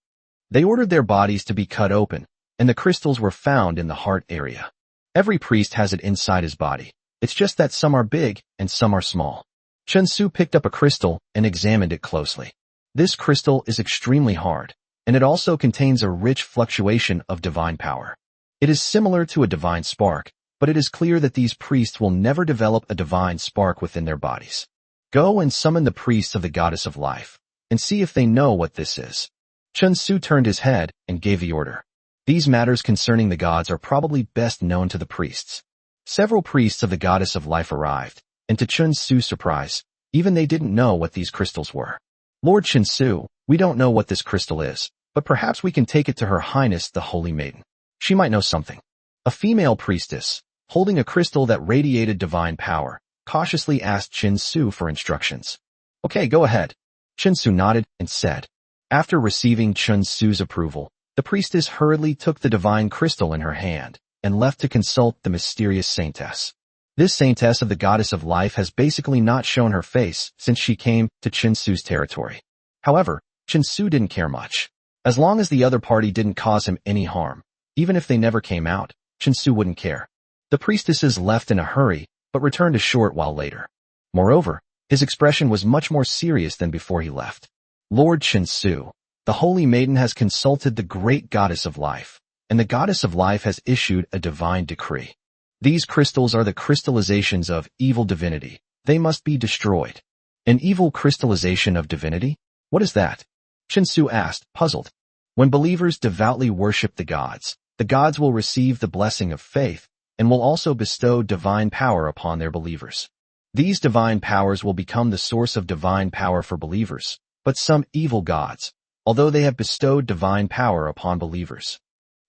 They ordered their bodies to be cut open, and the crystals were found in the heart area. Every priest has it inside his body. It's just that some are big and some are small. Chen Su picked up a crystal and examined it closely. This crystal is extremely hard, and it also contains a rich fluctuation of divine power. It is similar to a divine spark, but it is clear that these priests will never develop a divine spark within their bodies. Go and summon the priests of the Goddess of Life, and see if they know what this is. Chen Su turned his head and gave the order. These matters concerning the gods are probably best known to the priests. Several priests of the goddess of life arrived, and to Chun Tsu's surprise, even they didn't know what these crystals were. Lord Chun Tsu, we don't know what this crystal is, but perhaps we can take it to Her Highness the Holy Maiden. She might know something. A female priestess, holding a crystal that radiated divine power, cautiously asked Chun Tsu for instructions. Okay, go ahead. Chun Tsu nodded and said. After receiving Chun Tsu's approval, the priestess hurriedly took the divine crystal in her hand and left to consult the mysterious saintess. This saintess of the goddess of life has basically not shown her face since she came to Chun Tsu's territory. However, Chun Tsu didn't care much. As long as the other party didn't cause him any harm, even if they never came out, Chun Tsu wouldn't care. The priestesses left in a hurry, but returned a short while later. Moreover, his expression was much more serious than before he left. Lord Chun Tsu, the Holy Maiden has consulted the great goddess of life, and the goddess of life has issued a divine decree. These crystals are the crystallizations of evil divinity. They must be destroyed. An evil crystallization of divinity? What is that? Chun Tsu asked, puzzled. When believers devoutly worship the gods will receive the blessing of faith and will also bestow divine power upon their believers. These divine powers will become the source of divine power for believers, but some evil gods, although they have bestowed divine power upon believers.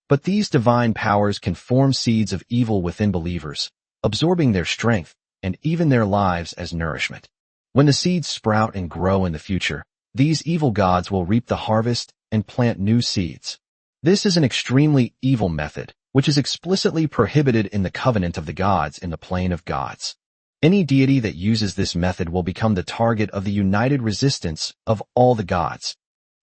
But these divine powers can form seeds of evil within believers, absorbing their strength and even their lives as nourishment. When the seeds sprout and grow in the future, these evil gods will reap the harvest and plant new seeds. This is an extremely evil method, which is explicitly prohibited in the covenant of the gods in the plane of gods. Any deity that uses this method will become the target of the united resistance of all the gods.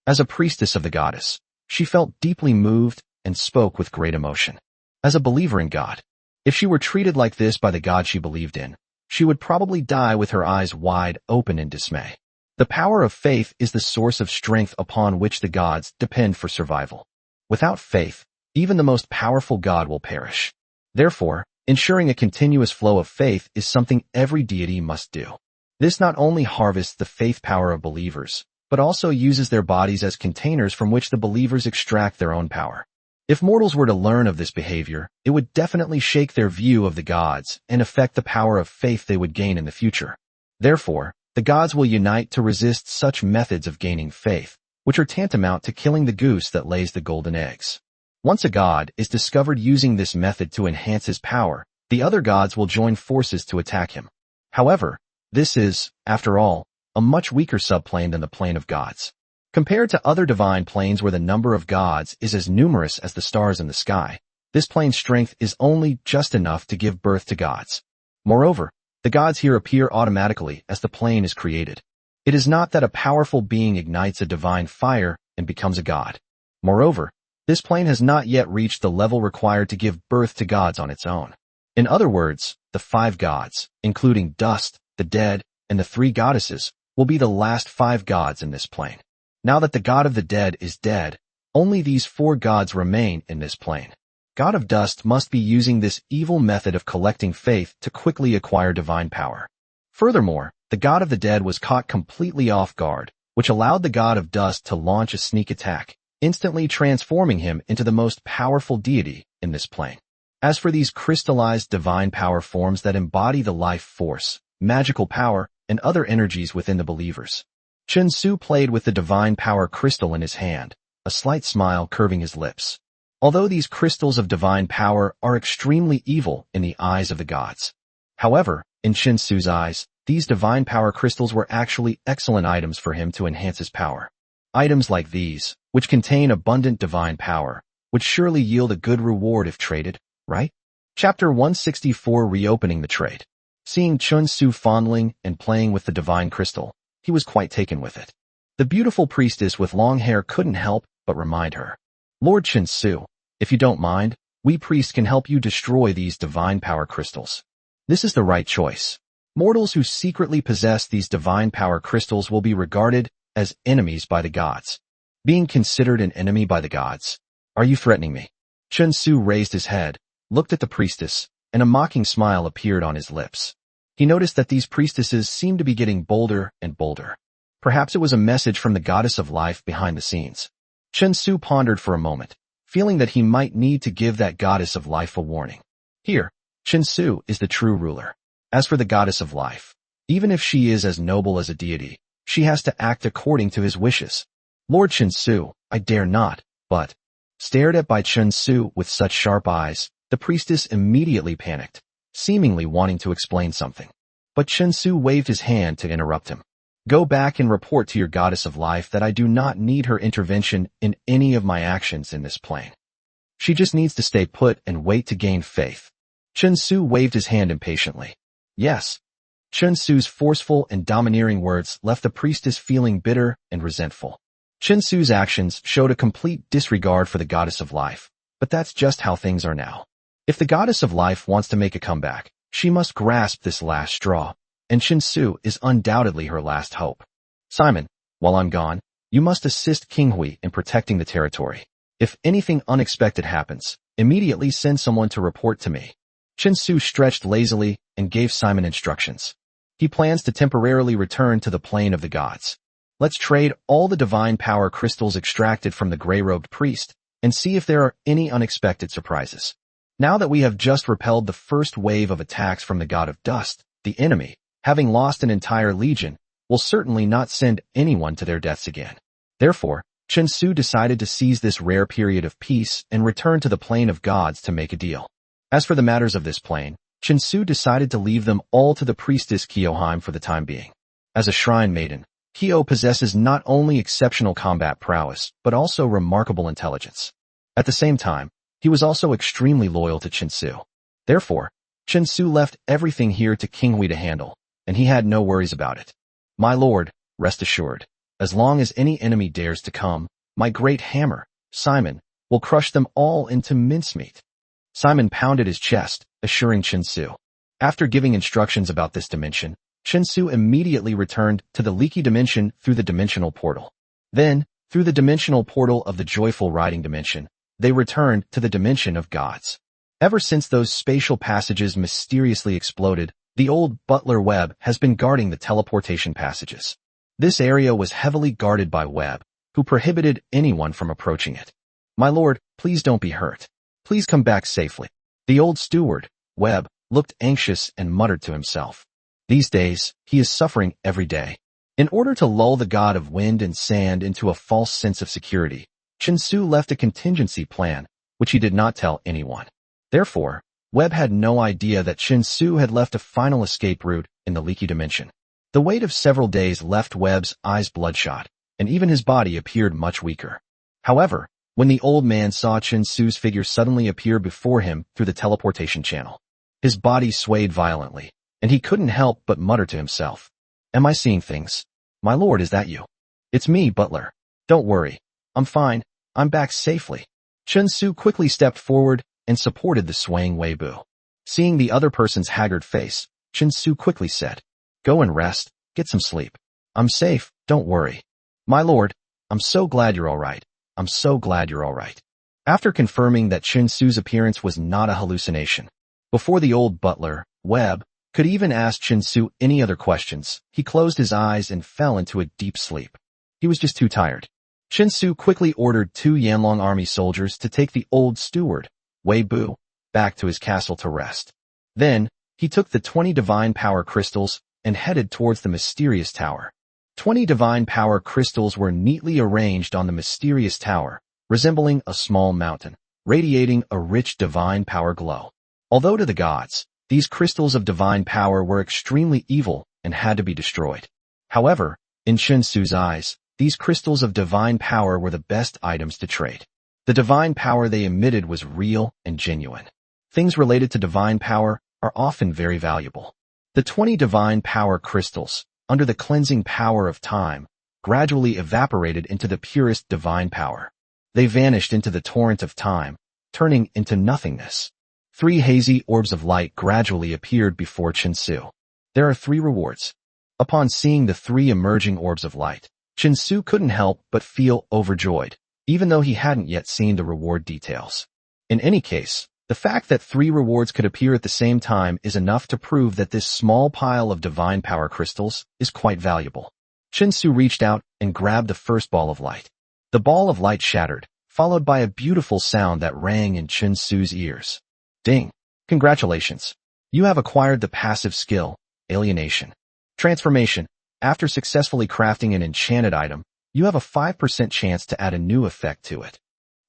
As a priestess of the goddess, she felt deeply moved and spoke with great emotion. As a believer in God, if she were treated like this by the God she believed in, she would probably die with her eyes wide open in dismay. The power of faith is the source of strength upon which the gods depend for survival. Without faith, even the most powerful god will perish. Therefore, ensuring a continuous flow of faith is something every deity must do. This not only harvests the faith power of believers, but also uses their bodies as containers from which the believers extract their own power. If mortals were to learn of this behavior, it would definitely shake their view of the gods and affect the power of faith they would gain in the future. Therefore, the gods will unite to resist such methods of gaining faith, which are tantamount to killing the goose that lays the golden eggs. Once a god is discovered using this method to enhance his power, the other gods will join forces to attack him. However, this is, after all, a much weaker subplane than the plane of gods. Compared to other divine planes where the number of gods is as numerous as the stars in the sky, this plane's strength is only just enough to give birth to gods. Moreover, the gods here appear automatically as the plane is created. It is not that a powerful being ignites a divine fire and becomes a god. Moreover, this plane has not yet reached the level required to give birth to gods on its own. In other words, the 5 gods, including dust, the dead, and the 3 goddesses, will be the last 5 gods in this plane. Now that the god of the dead is dead, only these 4 gods remain in this plane. God of dust must be using this evil method of collecting faith to quickly acquire divine power. Furthermore, the god of the dead was caught completely off guard, which allowed the god of dust to launch a sneak attack, instantly transforming him into the most powerful deity in this plane. As for these crystallized divine power forms that embody the life force, magical power, and other energies within the believers, Chun Tsu played with the divine power crystal in his hand, a slight smile curving his lips. Although these crystals of divine power are extremely evil in the eyes of the gods. However, in Chun Tsu's eyes, these divine power crystals were actually excellent items for him to enhance his power. Items like these, which contain abundant divine power, would surely yield a good reward if traded, right? Chapter 164 Reopening the Trade. Seeing Chun Tsu fondling and playing with the divine crystal, he was quite taken with it. The beautiful priestess with long hair couldn't help but remind her. Lord Chun Tsu, if you don't mind, we priests can help you destroy these divine power crystals. This is the right choice. Mortals who secretly possess these divine power crystals will be regarded as enemies by the gods. Being considered an enemy by the gods? Are you threatening me? Chun Tsu raised his head, looked at the priestess, and a mocking smile appeared on his lips. He noticed that these priestesses seemed to be getting bolder and bolder. Perhaps it was a message from the goddess of life behind the scenes. Chun Tsu pondered for a moment, feeling that he might need to give that goddess of life a warning. Here, Chen Su is the true ruler. As for the goddess of life, even if she is as noble as a deity, she has to act according to his wishes. Lord Chen Su, I dare not, but stared at by Chen Su with such sharp eyes, the priestess immediately panicked, seemingly wanting to explain something. But Chen Su waved his hand to interrupt him. Go back and report to your goddess of life that I do not need her intervention in any of my actions in this plane. She just needs to stay put and wait to gain faith. Chen Su waved his hand impatiently. Yes. Chen Su's forceful and domineering words left the priestess feeling bitter and resentful. Chen Su's actions showed a complete disregard for the goddess of life, but that's just how things are now. If the goddess of life wants to make a comeback, she must grasp this last straw, and Chen Su is undoubtedly her last hope. Simon, while I'm gone, you must assist King Hui in protecting the territory. If anything unexpected happens, immediately send someone to report to me. Chen Su stretched lazily and gave Simon instructions. He plans to temporarily return to the plane of the gods. Let's trade all the divine power crystals extracted from the gray-robed priest and see if there are any unexpected surprises. Now that we have just repelled the first wave of attacks from the god of dust, the enemy, having lost an entire legion, will certainly not send anyone to their deaths again. Therefore, Chen Su decided to seize this rare period of peace and return to the plane of gods to make a deal. As for the matters of this plane, Chen Su decided to leave them all to the priestess Kyoheim for the time being. As a shrine maiden, Kyo possesses not only exceptional combat prowess, but also remarkable intelligence. At the same time, he was also extremely loyal to Chen Su. Therefore, Chen Su left everything here to King Hui to handle, and he had no worries about it. My lord, rest assured, as long as any enemy dares to come, my great hammer, Simon, will crush them all into mincemeat. Simon pounded his chest, assuring Chen Su. After giving instructions about this dimension, Chen Su immediately returned to the leaky dimension through the dimensional portal. Then, through the dimensional portal of the joyful riding dimension, they returned to the dimension of gods. Ever since those spatial passages mysteriously exploded, the old butler Webb has been guarding the teleportation passages. This area was heavily guarded by Webb, who prohibited anyone from approaching it. My lord, please don't be hurt. Please come back safely. The old steward, Webb, looked anxious and muttered to himself. These days, he is suffering every day. In order to lull the god of wind and sand into a false sense of security, Chen Su left a contingency plan, which he did not tell anyone. Therefore, Webb had no idea that Chen Su had left a final escape route in the leaky dimension. The wait of several days left Webb's eyes bloodshot, and even his body appeared much weaker. However, when the old man saw Chen Su's figure suddenly appear before him through the teleportation channel, his body swayed violently, and he couldn't help but mutter to himself. Am I seeing things? My lord, is that you? It's me, butler. Don't worry. I'm fine. I'm back safely. Chen Su quickly stepped forward and supported the swaying Weibo. Seeing the other person's haggard face, Chen Su quickly said, Go and rest, get some sleep. I'm safe, don't worry. My lord, I'm so glad you're all right. I'm so glad you're all right. After confirming that Chen Su's appearance was not a hallucination, before the old butler, Webb, could even ask Chen Su any other questions, he closed his eyes and fell into a deep sleep. He was just too tired. Chen Su quickly ordered 2 Yanlong army soldiers to take the old steward, Wei Bu, back to his castle to rest. Then, he took the 20 divine power crystals and headed towards the mysterious tower. 20 divine power crystals were neatly arranged on the mysterious tower, resembling a small mountain, radiating a rich divine power glow. Although to the gods, these crystals of divine power were extremely evil and had to be destroyed. However, in Chen Su's eyes, these crystals of divine power were the best items to trade. The divine power they emitted was real and genuine. Things related to divine power are often very valuable. The 20 divine power crystals, under the cleansing power of time, gradually evaporated into the purest divine power. They vanished into the torrent of time, turning into nothingness. 3 hazy orbs of light gradually appeared before Chen Su. There are 3 rewards. Upon seeing the 3 emerging orbs of light, Chen Su couldn't help but feel overjoyed, even though he hadn't yet seen the reward details. In any case, the fact that 3 rewards could appear at the same time is enough to prove that this small pile of divine power crystals is quite valuable. Chen Su reached out and grabbed the first ball of light. The ball of light shattered, followed by a beautiful sound that rang in Chen Su's ears. Ding! Congratulations! You have acquired the passive skill, Alienation. Transformation. After successfully crafting an enchanted item, you have a 5% chance to add a new effect to it.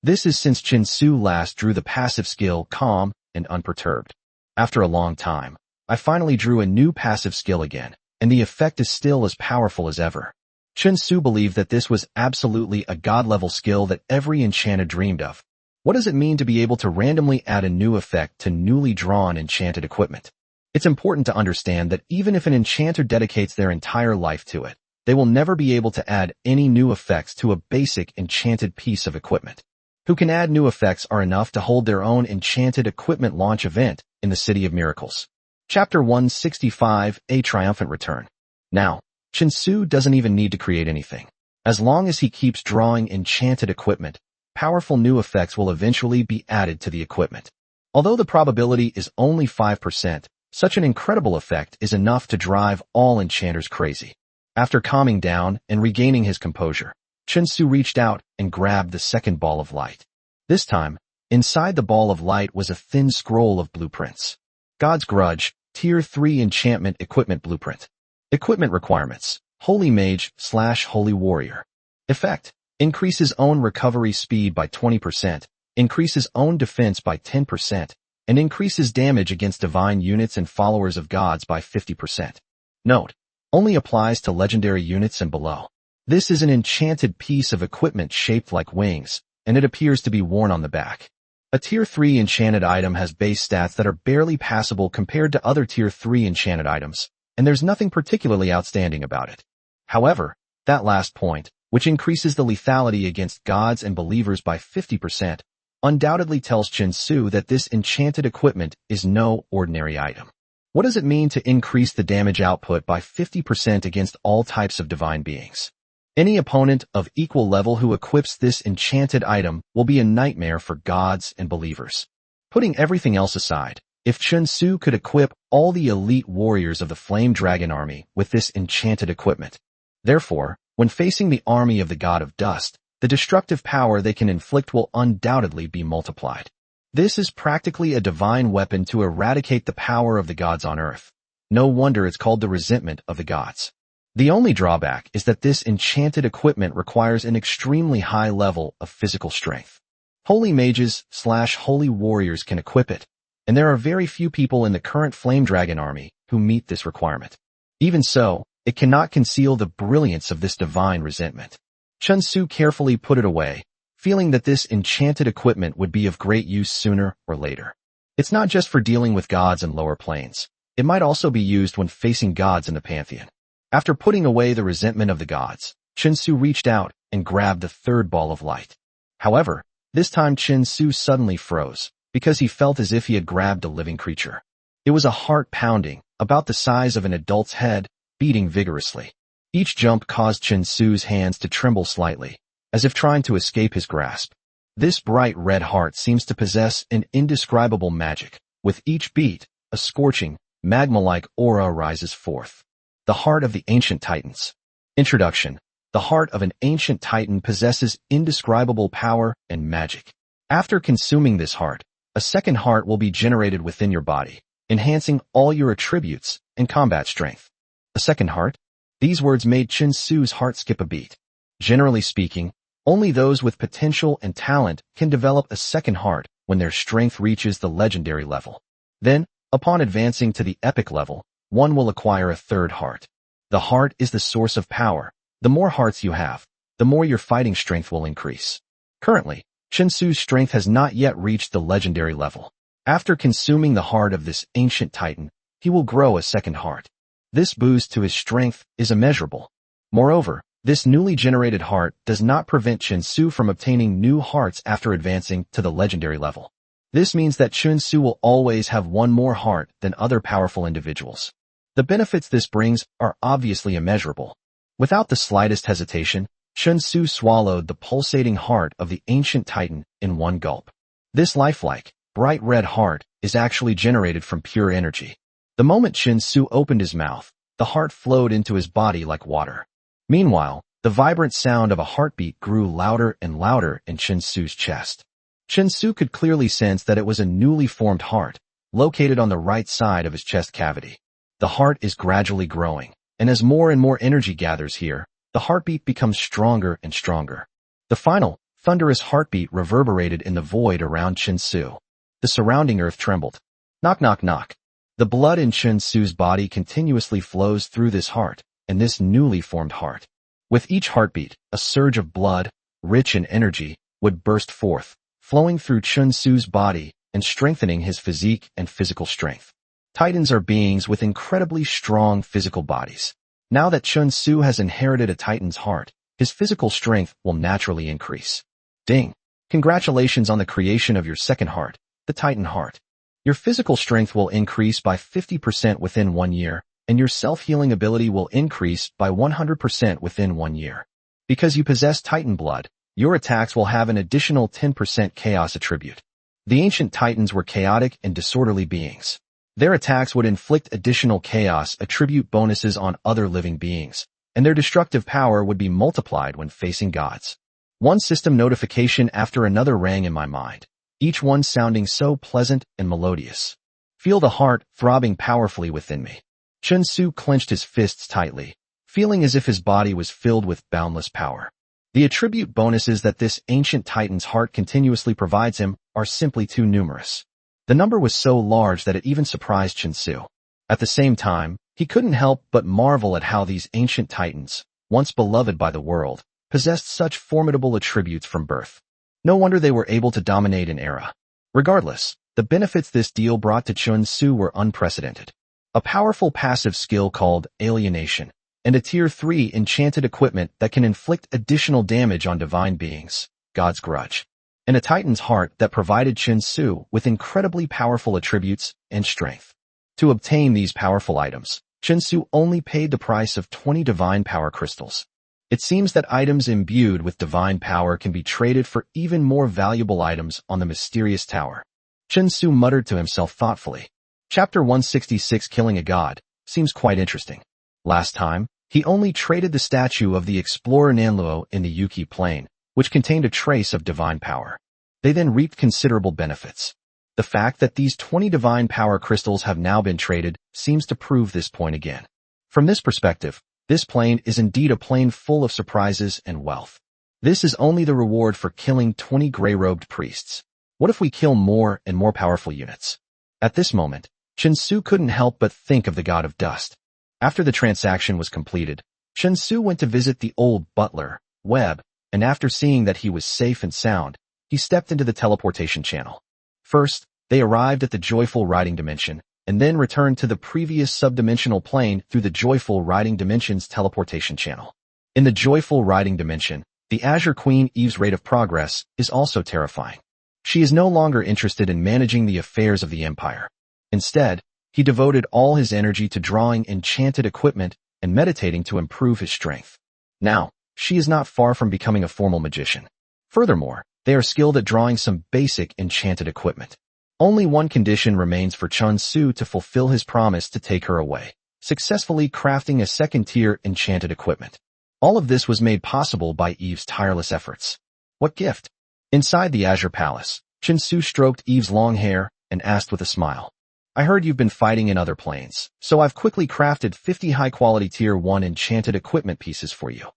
This is since Chen Su last drew the passive skill Calm and Unperturbed. After a long time, I finally drew a new passive skill again, and the effect is still as powerful as ever. Chen Su believed that this was absolutely a god-level skill that every enchanter dreamed of. What does it mean to be able to randomly add a new effect to newly drawn enchanted equipment? It's important to understand that even if an enchanter dedicates their entire life to it, they will never be able to add any new effects to a basic enchanted piece of equipment. Who can add new effects are enough to hold their own enchanted equipment launch event in the City of Miracles. Chapter 165, A Triumphant Return. Now, Chen Su doesn't even need to create anything. As long as he keeps drawing enchanted equipment, powerful new effects will eventually be added to the equipment. Although the probability is only 5%, such an incredible effect is enough to drive all enchanters crazy. After calming down and regaining his composure, Chen Su reached out and grabbed the second ball of light. This time, inside the ball of light was a thin scroll of blueprints. God's Grudge, Tier 3 Enchantment Equipment Blueprint. Equipment requirements: Holy Mage / Holy Warrior. Effect: increases own recovery speed by 20%, increases own defense by 10%, and increases damage against divine units and followers of gods by 50%. Note: only applies to legendary units and below. This is an enchanted piece of equipment shaped like wings, and it appears to be worn on the back. A Tier 3 enchanted item has base stats that are barely passable compared to other Tier 3 enchanted items, and there's nothing particularly outstanding about it. However, that last point, which increases the lethality against gods and believers by 50%, undoubtedly tells Chen Su that this enchanted equipment is no ordinary item. What does it mean to increase the damage output by 50% against all types of divine beings? Any opponent of equal level who equips this enchanted item will be a nightmare for gods and believers. Putting everything else aside, if Chen Su could equip all the elite warriors of the Flame Dragon army with this enchanted equipment, therefore, when facing the army of the God of Dust, the destructive power they can inflict will undoubtedly be multiplied. This is practically a divine weapon to eradicate the power of the gods on earth. No wonder it's called the resentment of the gods. The only drawback is that this enchanted equipment requires an extremely high level of physical strength. Holy mages / holy warriors can equip it, and there are very few people in the current Flame Dragon army who meet this requirement. Even so, it cannot conceal the brilliance of this divine resentment. Chen Su carefully put it away, feeling that this enchanted equipment would be of great use sooner or later. It's not just for dealing with gods and lower planes. It might also be used when facing gods in the pantheon. After putting away the resentment of the gods, Chen Su reached out and grabbed the third ball of light. However, this time Chen Su suddenly froze, because he felt as if he had grabbed a living creature. It was a heart pounding, about the size of an adult's head, beating vigorously. Each jump caused Chen Su's hands to tremble slightly, as if trying to escape his grasp. This bright red heart seems to possess an indescribable magic. With each beat, a scorching, magma-like aura rises forth. The Heart of the Ancient Titans. Introduction. The heart of an ancient titan possesses indescribable power and magic. After consuming this heart, a second heart will be generated within your body, enhancing all your attributes and combat strength. A second heart? These words made Chen Su's heart skip a beat. Generally speaking, only those with potential and talent can develop a second heart when their strength reaches the legendary level. Then, upon advancing to the epic level, one will acquire a third heart. The heart is the source of power. The more hearts you have, the more your fighting strength will increase. Currently, Chen Su's strength has not yet reached the legendary level. After consuming the heart of this ancient titan, he will grow a second heart. This boost to his strength is immeasurable. Moreover, this newly generated heart does not prevent Chen Su from obtaining new hearts after advancing to the legendary level. This means that Chen Su will always have one more heart than other powerful individuals. The benefits this brings are obviously immeasurable. Without the slightest hesitation, Chen Su swallowed the pulsating heart of the ancient titan in one gulp. This lifelike, bright red heart is actually generated from pure energy. The moment Chen Su opened his mouth, the heart flowed into his body like water. Meanwhile, The vibrant sound of a heartbeat grew louder and louder in Chen Su's chest. Chen Su could clearly sense that it was a newly formed heart, located on the right side of his chest cavity. The heart is gradually growing, and as more and more energy gathers here, the heartbeat becomes stronger and stronger. The final, thunderous heartbeat reverberated in the void around Chen Su. The surrounding earth trembled. Knock, knock, knock. The blood in Chen Su's body continuously flows through this heart, and this newly formed heart. With each heartbeat, a surge of blood, rich in energy, would burst forth, flowing through Chen Su's body and strengthening his physique and physical strength. Titans are beings with incredibly strong physical bodies. Now that Chen Su has inherited a Titan's heart, his physical strength will naturally increase. Ding! Congratulations on the creation of your second heart, the Titan heart. Your physical strength will increase by 50% within 1 year, and your self-healing ability will increase by 100% within 1 year. Because you possess Titan blood, your attacks will have an additional 10% chaos attribute. The ancient Titans were chaotic and disorderly beings. Their attacks would inflict additional chaos attribute bonuses on other living beings, and their destructive power would be multiplied when facing gods. One system notification after another rang in my mind, each one sounding so pleasant and melodious. Feel the heart throbbing powerfully within me. Chen Su clenched his fists tightly, feeling as if his body was filled with boundless power. The attribute bonuses that this ancient Titan's heart continuously provides him are simply too numerous. The number was so large that it even surprised Chen Su. At the same time, he couldn't help but marvel at how these ancient Titans, once beloved by the world, possessed such formidable attributes from birth. No wonder they were able to dominate an era. Regardless, the benefits this deal brought to Chen Su were unprecedented. A powerful passive skill called Alienation, and a Tier 3 enchanted equipment that can inflict additional damage on divine beings, God's Grudge, and a Titan's heart that provided Chen Su with incredibly powerful attributes and strength. To obtain these powerful items, Chen Su only paid the price of 20 divine power crystals. It seems that items imbued with divine power can be traded for even more valuable items on the mysterious tower. Chen Su muttered to himself thoughtfully. Chapter 166 Killing a God seems quite interesting. Last time, he only traded the statue of the explorer Nanluo in the Yuki Plain, which contained a trace of divine power. They then reaped considerable benefits. The fact that these 20 divine power crystals have now been traded seems to prove this point again. From this perspective, this plain is indeed a plain full of surprises and wealth. This is only the reward for killing 20 gray-robed priests. What if we kill more and more powerful units? At this moment, Chen Su couldn't help but think of the god of dust. After the transaction was completed, Chen Su went to visit the old butler, Webb, and after seeing that he was safe and sound, he stepped into the teleportation channel. First, they arrived at the Joyful Riding Dimension, and then returned to the previous subdimensional plane through the Joyful Riding Dimension's teleportation channel. In the Joyful Riding Dimension, the Azure Queen Eve's rate of progress is also terrifying. She is no longer interested in managing the affairs of the Empire. Instead, he devoted all his energy to drawing enchanted equipment and meditating to improve his strength. Now, she is not far from becoming a formal magician. Furthermore, they are skilled at drawing some basic enchanted equipment. Only one condition remains for Chen Su to fulfill his promise to take her away, successfully crafting a second-tier enchanted equipment. All of this was made possible by Eve's tireless efforts. What gift? Inside the Azure Palace, Chen Su stroked Eve's long hair and asked with a smile. I heard you've been fighting in other planes, so I've quickly crafted 50 high-quality Tier 1 enchanted equipment pieces for you.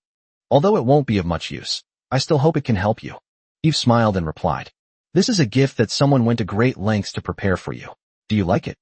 Although it won't be of much use, I still hope it can help you. Eve smiled and replied. This is a gift that someone went to great lengths to prepare for you. Do you like it?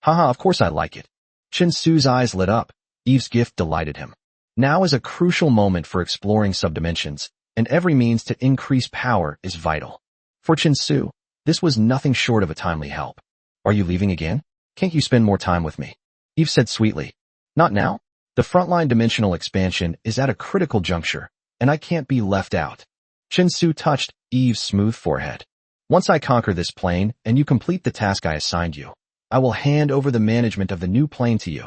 Haha, of course I like it. Chen Su's eyes lit up. Eve's gift delighted him. Now is a crucial moment for exploring subdimensions, and every means to increase power is vital. For Chen Su, this was nothing short of a timely help. Are you leaving again? Can't you spend more time with me? Eve said sweetly. Not now. The frontline dimensional expansion is at a critical juncture, and I can't be left out. Chen Su touched Eve's smooth forehead. Once I conquer this plane and you complete the task I assigned you, I will hand over the management of the new plane to you.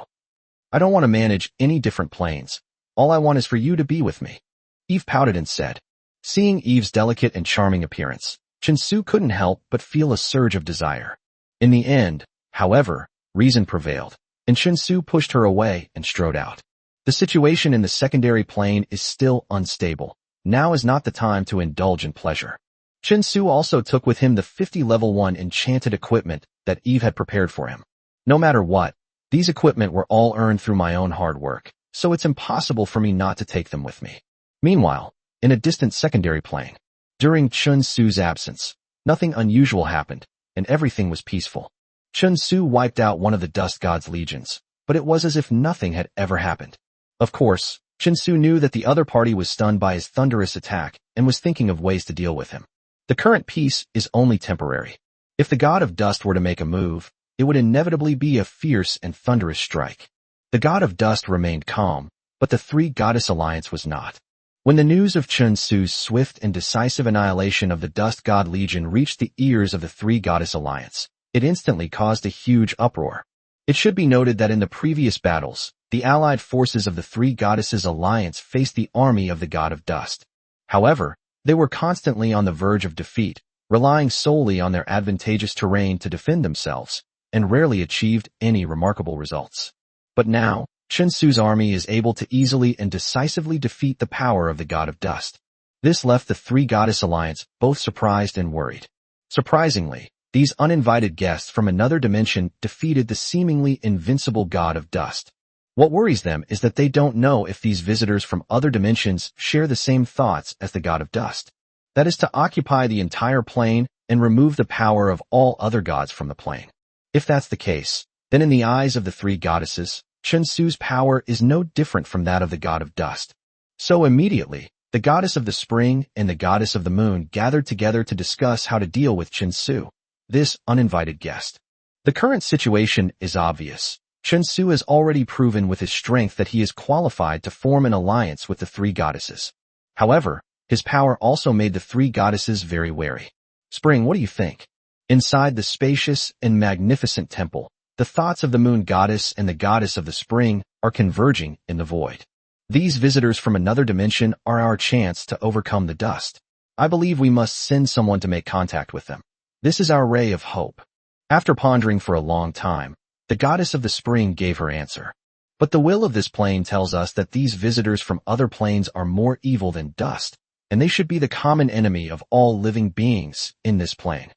I don't want to manage any different planes. All I want is for you to be with me. Eve pouted and said. Seeing Eve's delicate and charming appearance, Chen Su couldn't help but feel a surge of desire. In the end, however, reason prevailed, and Chen Su pushed her away and strode out. The situation in the secondary plane is still unstable. Now is not the time to indulge in pleasure. Chen Su also took with him the 50 level 1 enchanted equipment that Eve had prepared for him. No matter what, these equipment were all earned through my own hard work, so it's impossible for me not to take them with me. Meanwhile, in a distant secondary plane, during Chen Su's absence, nothing unusual happened, and everything was peaceful. Chen Su wiped out one of the Dust God's legions, but it was as if nothing had ever happened. Of course, Chen Su knew that the other party was stunned by his thunderous attack and was thinking of ways to deal with him. The current peace is only temporary. If the God of Dust were to make a move, it would inevitably be a fierce and thunderous strike. The God of Dust remained calm, but the Three Goddess Alliance was not. When the news of Chen Su's swift and decisive annihilation of the Dust God Legion reached the ears of the Three Goddess Alliance, it instantly caused a huge uproar. It should be noted that in the previous battles, the allied forces of the Three Goddesses Alliance faced the army of the God of Dust. However, they were constantly on the verge of defeat, relying solely on their advantageous terrain to defend themselves, and rarely achieved any remarkable results. But now, Chen Su's army is able to easily and decisively defeat the power of the God of Dust. This left the Three Goddess Alliance both surprised and worried. Surprisingly, these uninvited guests from another dimension defeated the seemingly invincible God of Dust. What worries them is that they don't know if these visitors from other dimensions share the same thoughts as the God of Dust. That is to occupy the entire plane and remove the power of all other gods from the plane. If that's the case, then in the eyes of the three goddesses, Chen Su's power is no different from that of the God of Dust. So immediately, the goddess of the spring and the goddess of the moon gathered together to discuss how to deal with Chen Su, this uninvited guest. The current situation is obvious. Chen Su has already proven with his strength that he is qualified to form an alliance with the three goddesses. However, his power also made the three goddesses very wary. Spring, what do you think? Inside the spacious and magnificent temple, the thoughts of the moon goddess and the goddess of the spring are converging in the void. These visitors from another dimension are our chance to overcome the dust. I believe we must send someone to make contact with them. This is our ray of hope. After pondering for a long time, the goddess of the spring gave her answer. But the will of this plane tells us that these visitors from other planes are more evil than dust, and they should be the common enemy of all living beings in this plane.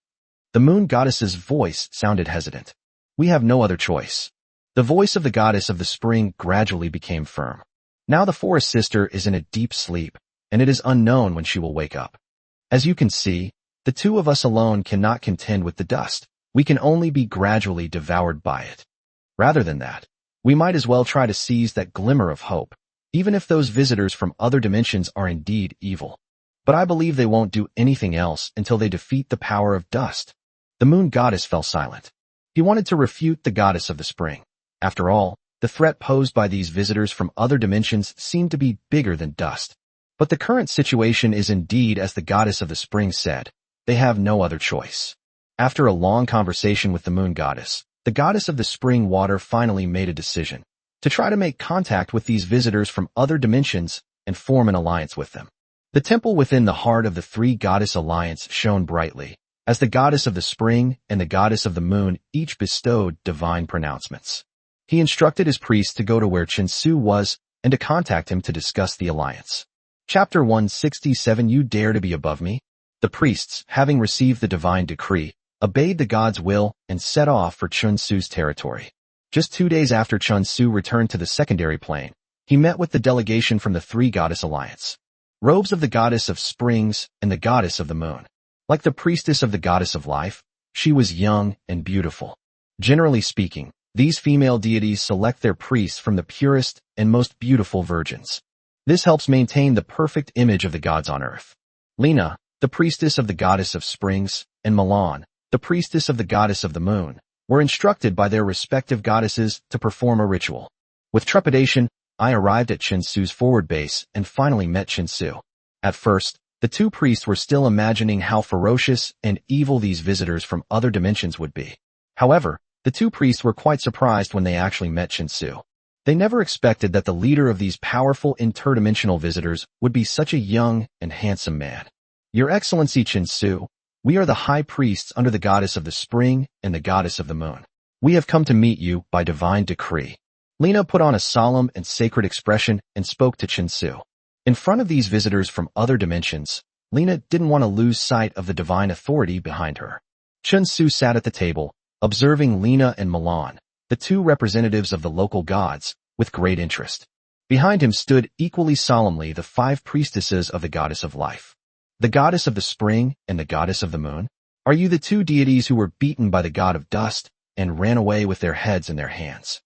The moon goddess's voice sounded hesitant. We have no other choice. The voice of the goddess of the spring gradually became firm. Now the forest sister is in a deep sleep, and it is unknown when she will wake up. As you can see, the two of us alone cannot contend with the dust. We can only be gradually devoured by it. Rather than that, we might as well try to seize that glimmer of hope, even if those visitors from other dimensions are indeed evil. But I believe they won't do anything else until they defeat the power of dust. The moon goddess fell silent. He wanted to refute the goddess of the spring. After all, the threat posed by these visitors from other dimensions seemed to be bigger than dust. But the current situation is indeed as the goddess of the spring said. They have no other choice. After a long conversation with the moon goddess, the goddess of the spring water finally made a decision to try to make contact with these visitors from other dimensions and form an alliance with them. The temple within the heart of the three goddess alliance shone brightly, as the goddess of the spring and the goddess of the moon each bestowed divine pronouncements. He instructed his priests to go to where Chen Su was and to contact him to discuss the alliance. Chapter 167 You Dare to Be Above Me? The priests, having received the divine decree, obeyed the god's will and set off for Chen Su's territory. Just 2 days after Chen Su returned to the secondary plane, he met with the delegation from the Three Goddess Alliance. Robes of the goddess of springs and the goddess of the moon. Like the priestess of the goddess of life, she was young and beautiful. Generally speaking, these female deities select their priests from the purest and most beautiful virgins. This helps maintain the perfect image of the gods on earth. Lena, the priestess of the goddess of springs, and Milan, the priestess of the goddess of the moon, were instructed by their respective goddesses to perform a ritual. With trepidation, I arrived at Chen Su's forward base and finally met Chen Su. At first, the two priests were still imagining how ferocious and evil these visitors from other dimensions would be. However, the two priests were quite surprised when they actually met Chen Su. They never expected that the leader of these powerful interdimensional visitors would be such a young and handsome man. Your Excellency Chen Su, we are the high priests under the goddess of the spring and the goddess of the moon. We have come to meet you by divine decree. Lena put on a solemn and sacred expression and spoke to Chinsu. In front of these visitors from other dimensions, Lena didn't want to lose sight of the divine authority behind her. Chinsu sat at the table, observing Lena and Milan, the two representatives of the local gods, with great interest. Behind him stood equally solemnly the 5 priestesses of the goddess of life. The goddess of the spring and the goddess of the moon? Are you the 2 deities who were beaten by the god of dust and ran away with their heads in their hands?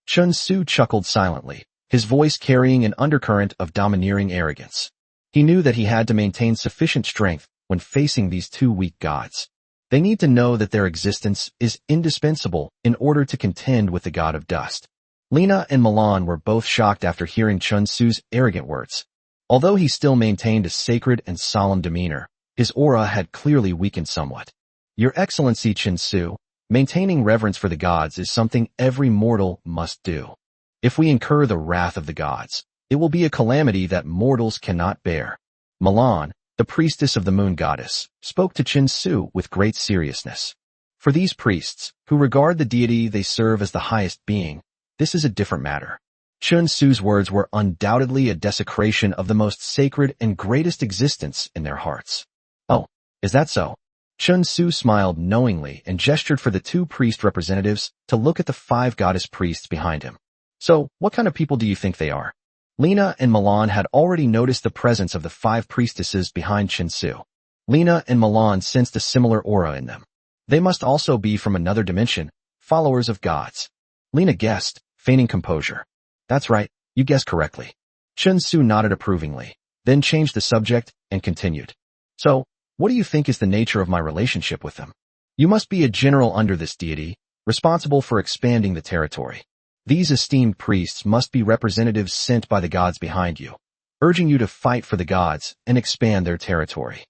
Chinsu chuckled silently, his voice carrying an undercurrent of domineering arrogance. He knew that he had to maintain sufficient strength when facing these 2 weak gods. They need to know that their existence is indispensable in order to contend with the god of dust. Lena and Milan were both shocked after hearing Chinsu's arrogant words. Although he still maintained a sacred and solemn demeanor, his aura had clearly weakened somewhat. Your Excellency Chinsu, maintaining reverence for the gods is something every mortal must do. If we incur the wrath of the gods, it will be a calamity that mortals cannot bear. Milan, the priestess of the moon goddess, spoke to Chinsu with great seriousness. For these priests, who regard the deity they serve as the highest being, this is a different matter. Chinsu's words were undoubtedly a desecration of the most sacred and greatest existence in their hearts. Oh, is that so? Chinsu smiled knowingly and gestured for the 2 priest representatives to look at the 5 goddess priests behind him. So, what kind of people do you think they are? Lena and Milan had already noticed the presence of the 5 priestesses behind Chinsu. Lena and Milan sensed a similar aura in them. They must also be from another dimension, followers of gods. Lena guessed, feigning composure. That's right, you guessed correctly. Chinsu nodded approvingly, then changed the subject and continued. So, what do you think is the nature of my relationship with them? You must be a general under this deity, responsible for expanding the territory. These esteemed priests must be representatives sent by the gods behind you, urging you to fight for the gods and expand their territory.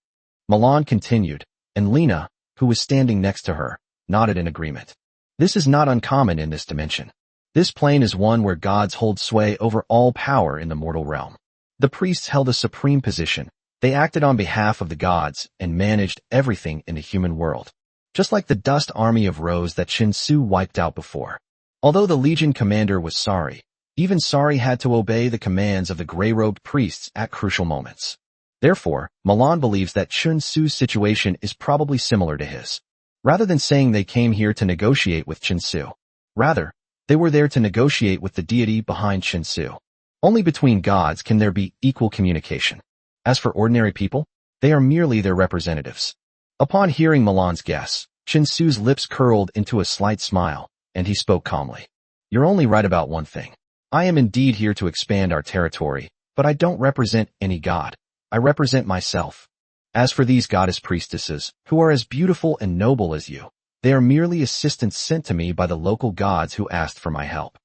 Milan continued, and Lena, who was standing next to her, nodded in agreement. This is not uncommon in this dimension. This plane is one where gods hold sway over all power in the mortal realm. The priests held a supreme position. They acted on behalf of the gods and managed everything in the human world, just like the dust army of Rose that Chinsu wiped out before. Although the Legion commander was sorry, even Sari had to obey the commands of the gray-robed priests at crucial moments. Therefore, Milan believes that Chinsu's situation is probably similar to his. Rather than saying they came here to negotiate with Chinsu, rather, they were there to negotiate with the deity behind Chinsu. Only between gods can there be equal communication. As for ordinary people, they are merely their representatives. Upon hearing Milan's guess, Chinsu's lips curled into a slight smile, and he spoke calmly. You're only right about one thing. I am indeed here to expand our territory, but I don't represent any god. I represent myself. As for these goddess priestesses, who are as beautiful and noble as you, they are merely assistants sent to me by the local gods who asked for my help.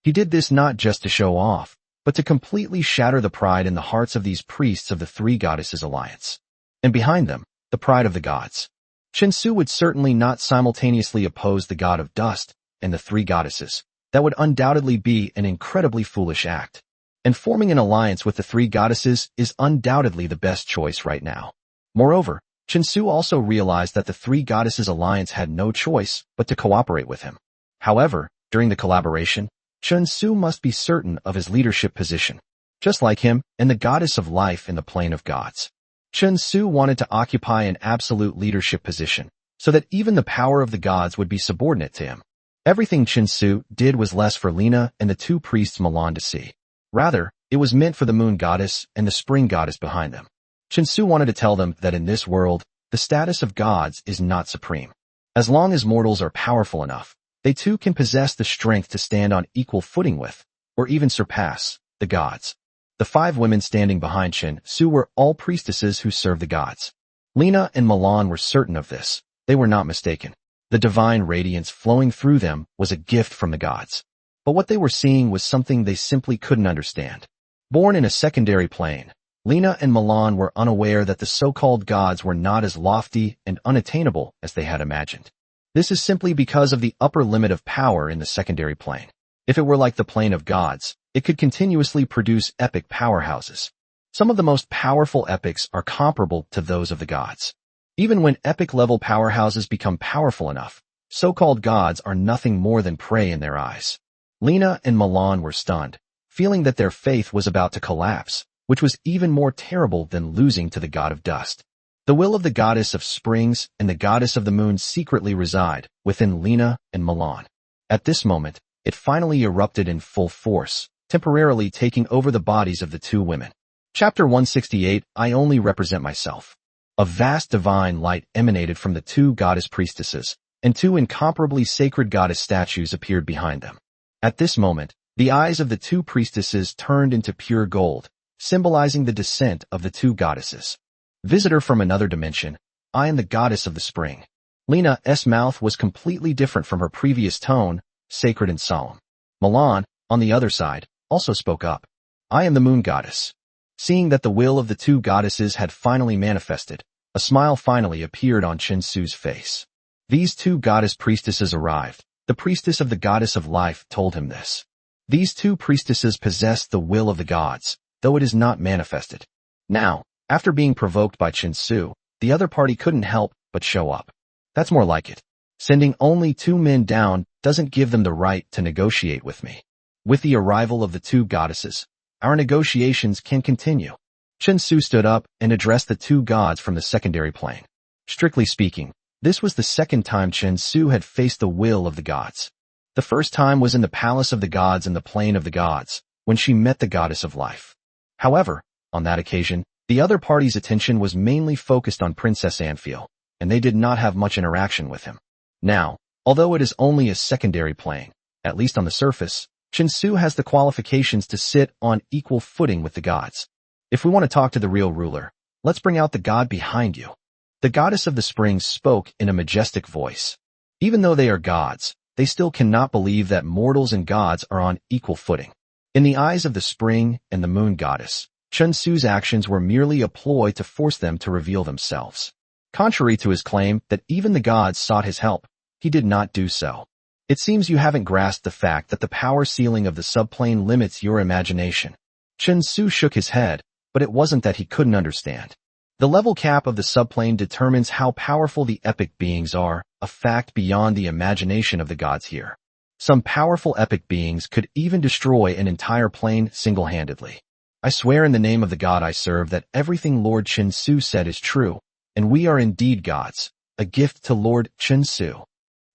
He did this not just to show off, but to completely shatter the pride in the hearts of these priests of the 3 goddesses alliance. And behind them, the pride of the gods. Chinsu would certainly not simultaneously oppose the god of dust and the 3 goddesses. That would undoubtedly be an incredibly foolish act. And forming an alliance with the 3 goddesses is undoubtedly the best choice right now. Moreover, Chinsu also realized that the 3 goddesses alliance had no choice but to cooperate with him. However, during the collaboration, Chinsu must be certain of his leadership position, just like him and the goddess of life in the plane of gods. Chinsu wanted to occupy an absolute leadership position, so that even the power of the gods would be subordinate to him. Everything Chinsu did was less for Lena and the 2 priests Milan to see. Rather, it was meant for the moon goddess and the spring goddess behind them. Chinsu wanted to tell them that in this world, the status of gods is not supreme. As long as mortals are powerful enough, they too can possess the strength to stand on equal footing with, or even surpass, the gods. The 5 women standing behind Chinsu were all priestesses who served the gods. Lena and Milan were certain of this. They were not mistaken. The divine radiance flowing through them was a gift from the gods. But what they were seeing was something they simply couldn't understand. Born in a secondary plane, Lena and Milan were unaware that the so-called gods were not as lofty and unattainable as they had imagined. This is simply because of the upper limit of power in the secondary plane. If it were like the plane of gods, it could continuously produce epic powerhouses. Some of the most powerful epics are comparable to those of the gods. Even when epic-level powerhouses become powerful enough, so-called gods are nothing more than prey in their eyes. Lina and Milan were stunned, feeling that their faith was about to collapse, which was even more terrible than losing to the god of dust. The will of the goddess of springs and the goddess of the moon secretly reside within Lina and Milan. At this moment, it finally erupted in full force, temporarily taking over the bodies of the two women. Chapter 168, I Only Represent Myself. A vast divine light emanated from the two goddess priestesses, and two incomparably sacred goddess statues appeared behind them. At this moment, the eyes of the two priestesses turned into pure gold, symbolizing the descent of the two goddesses. Visitor from another dimension, I am the goddess of the spring. Lina's mouth was completely different from her previous tone, sacred and solemn. Milan, on the other side, also spoke up. I am the moon goddess. Seeing that the will of the two goddesses had finally manifested, a smile finally appeared on Chen Su's face. These two goddess priestesses arrived. The priestess of the goddess of life told him this. These two priestesses possess the will of the gods, though it is not manifested. Now, after being provoked by Chen Su, the other party couldn't help but show up. That's more like it. Sending only two men down doesn't give them the right to negotiate with me. With the arrival of the two goddesses, our negotiations can continue. Chen Su stood up and addressed the two gods from the secondary plane. Strictly speaking, this was the second time Chen Su had faced the will of the gods. The first time was in the palace of the gods in the plane of the gods, when she met the goddess of life. However, on that occasion, the other party's attention was mainly focused on Princess Anfiel, and they did not have much interaction with him. Now, although it is only a secondary plane, at least on the surface, Chen Su has the qualifications to sit on equal footing with the gods. If we want to talk to the real ruler, let's bring out the god behind you. The goddess of the springs spoke in a majestic voice. Even though they are gods, they still cannot believe that mortals and gods are on equal footing. In the eyes of the spring and the moon goddess, Chen Su's actions were merely a ploy to force them to reveal themselves. Contrary to his claim that even the gods sought his help, he did not do so. It seems you haven't grasped the fact that the power ceiling of the subplane limits your imagination. Chen Su shook his head, but it wasn't that he couldn't understand. The level cap of the subplane determines how powerful the epic beings are, a fact beyond the imagination of the gods here. Some powerful epic beings could even destroy an entire plane single-handedly. I swear in the name of the god I serve that everything Lord Chen Su said is true, and we are indeed gods, a gift to Lord Chen Su.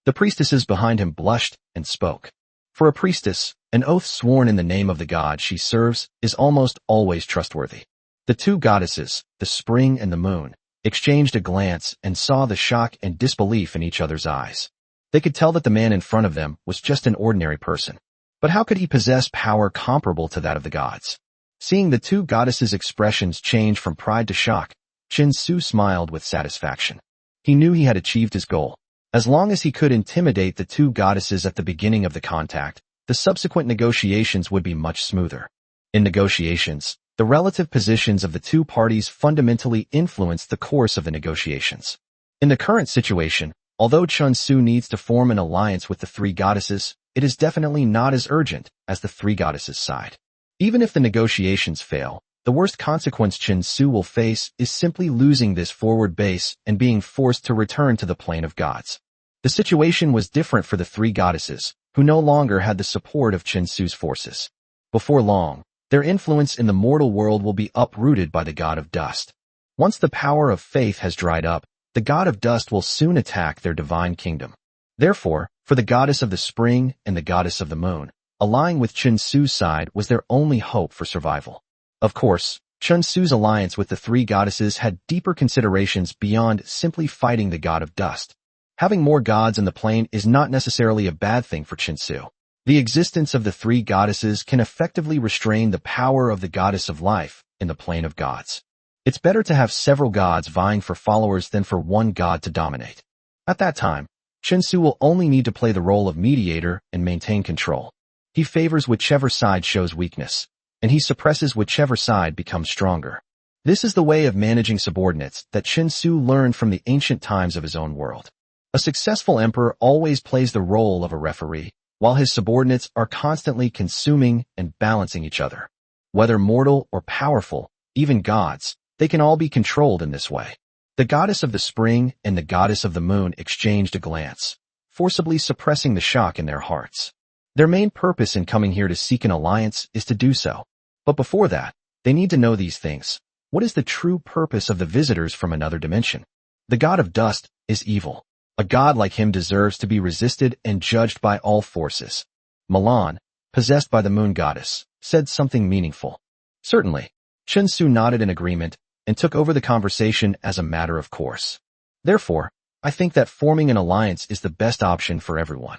The priestesses behind him blushed and spoke. For a priestess, an oath sworn in the name of the god she serves is almost always trustworthy. The two goddesses, the spring and the moon, exchanged a glance and saw the shock and disbelief in each other's eyes. They could tell that the man in front of them was just an ordinary person. But how could he possess power comparable to that of the gods? Seeing the two goddesses' expressions change from pride to shock, Chen Su smiled with satisfaction. He knew he had achieved his goal. As long as he could intimidate the two goddesses at the beginning of the contact, the subsequent negotiations would be much smoother. In negotiations, the relative positions of the two parties fundamentally influenced the course of the negotiations. In the current situation, although Chen Su needs to form an alliance with the three goddesses, it is definitely not as urgent as the three goddesses' side. Even if the negotiations fail, the worst consequence Chen Su will face is simply losing this forward base and being forced to return to the plane of gods. The situation was different for the three goddesses, who no longer had the support of Chen Su's forces. Before long, their influence in the mortal world will be uprooted by the god of dust. Once the power of faith has dried up, the god of dust will soon attack their divine kingdom. Therefore, for the goddess of the spring and the goddess of the moon, allying with Chen Su's side was their only hope for survival. Of course, Chen Su's alliance with the three goddesses had deeper considerations beyond simply fighting the god of dust. Having more gods in the plane is not necessarily a bad thing for Chen Su. The existence of the three goddesses can effectively restrain the power of the goddess of life in the plane of gods. It's better to have several gods vying for followers than for one god to dominate. At that time, Chen Su will only need to play the role of mediator and maintain control. He favors whichever side shows weakness, and he suppresses whichever side becomes stronger. This is the way of managing subordinates that Chen Su learned from the ancient times of his own world. A successful emperor always plays the role of a referee, while his subordinates are constantly consuming and balancing each other. Whether mortal or powerful, even gods, they can all be controlled in this way. The goddess of the spring and the goddess of the moon exchanged a glance, forcibly suppressing the shock in their hearts. Their main purpose in coming here to seek an alliance is to do so. But before that, they need to know these things. What is the true purpose of the visitors from another dimension? The god of dust is evil. A god like him deserves to be resisted and judged by all forces. Milan, possessed by the moon goddess, said something meaningful. Certainly. Chen Su nodded in agreement and took over the conversation as a matter of course. Therefore, I think that forming an alliance is the best option for everyone.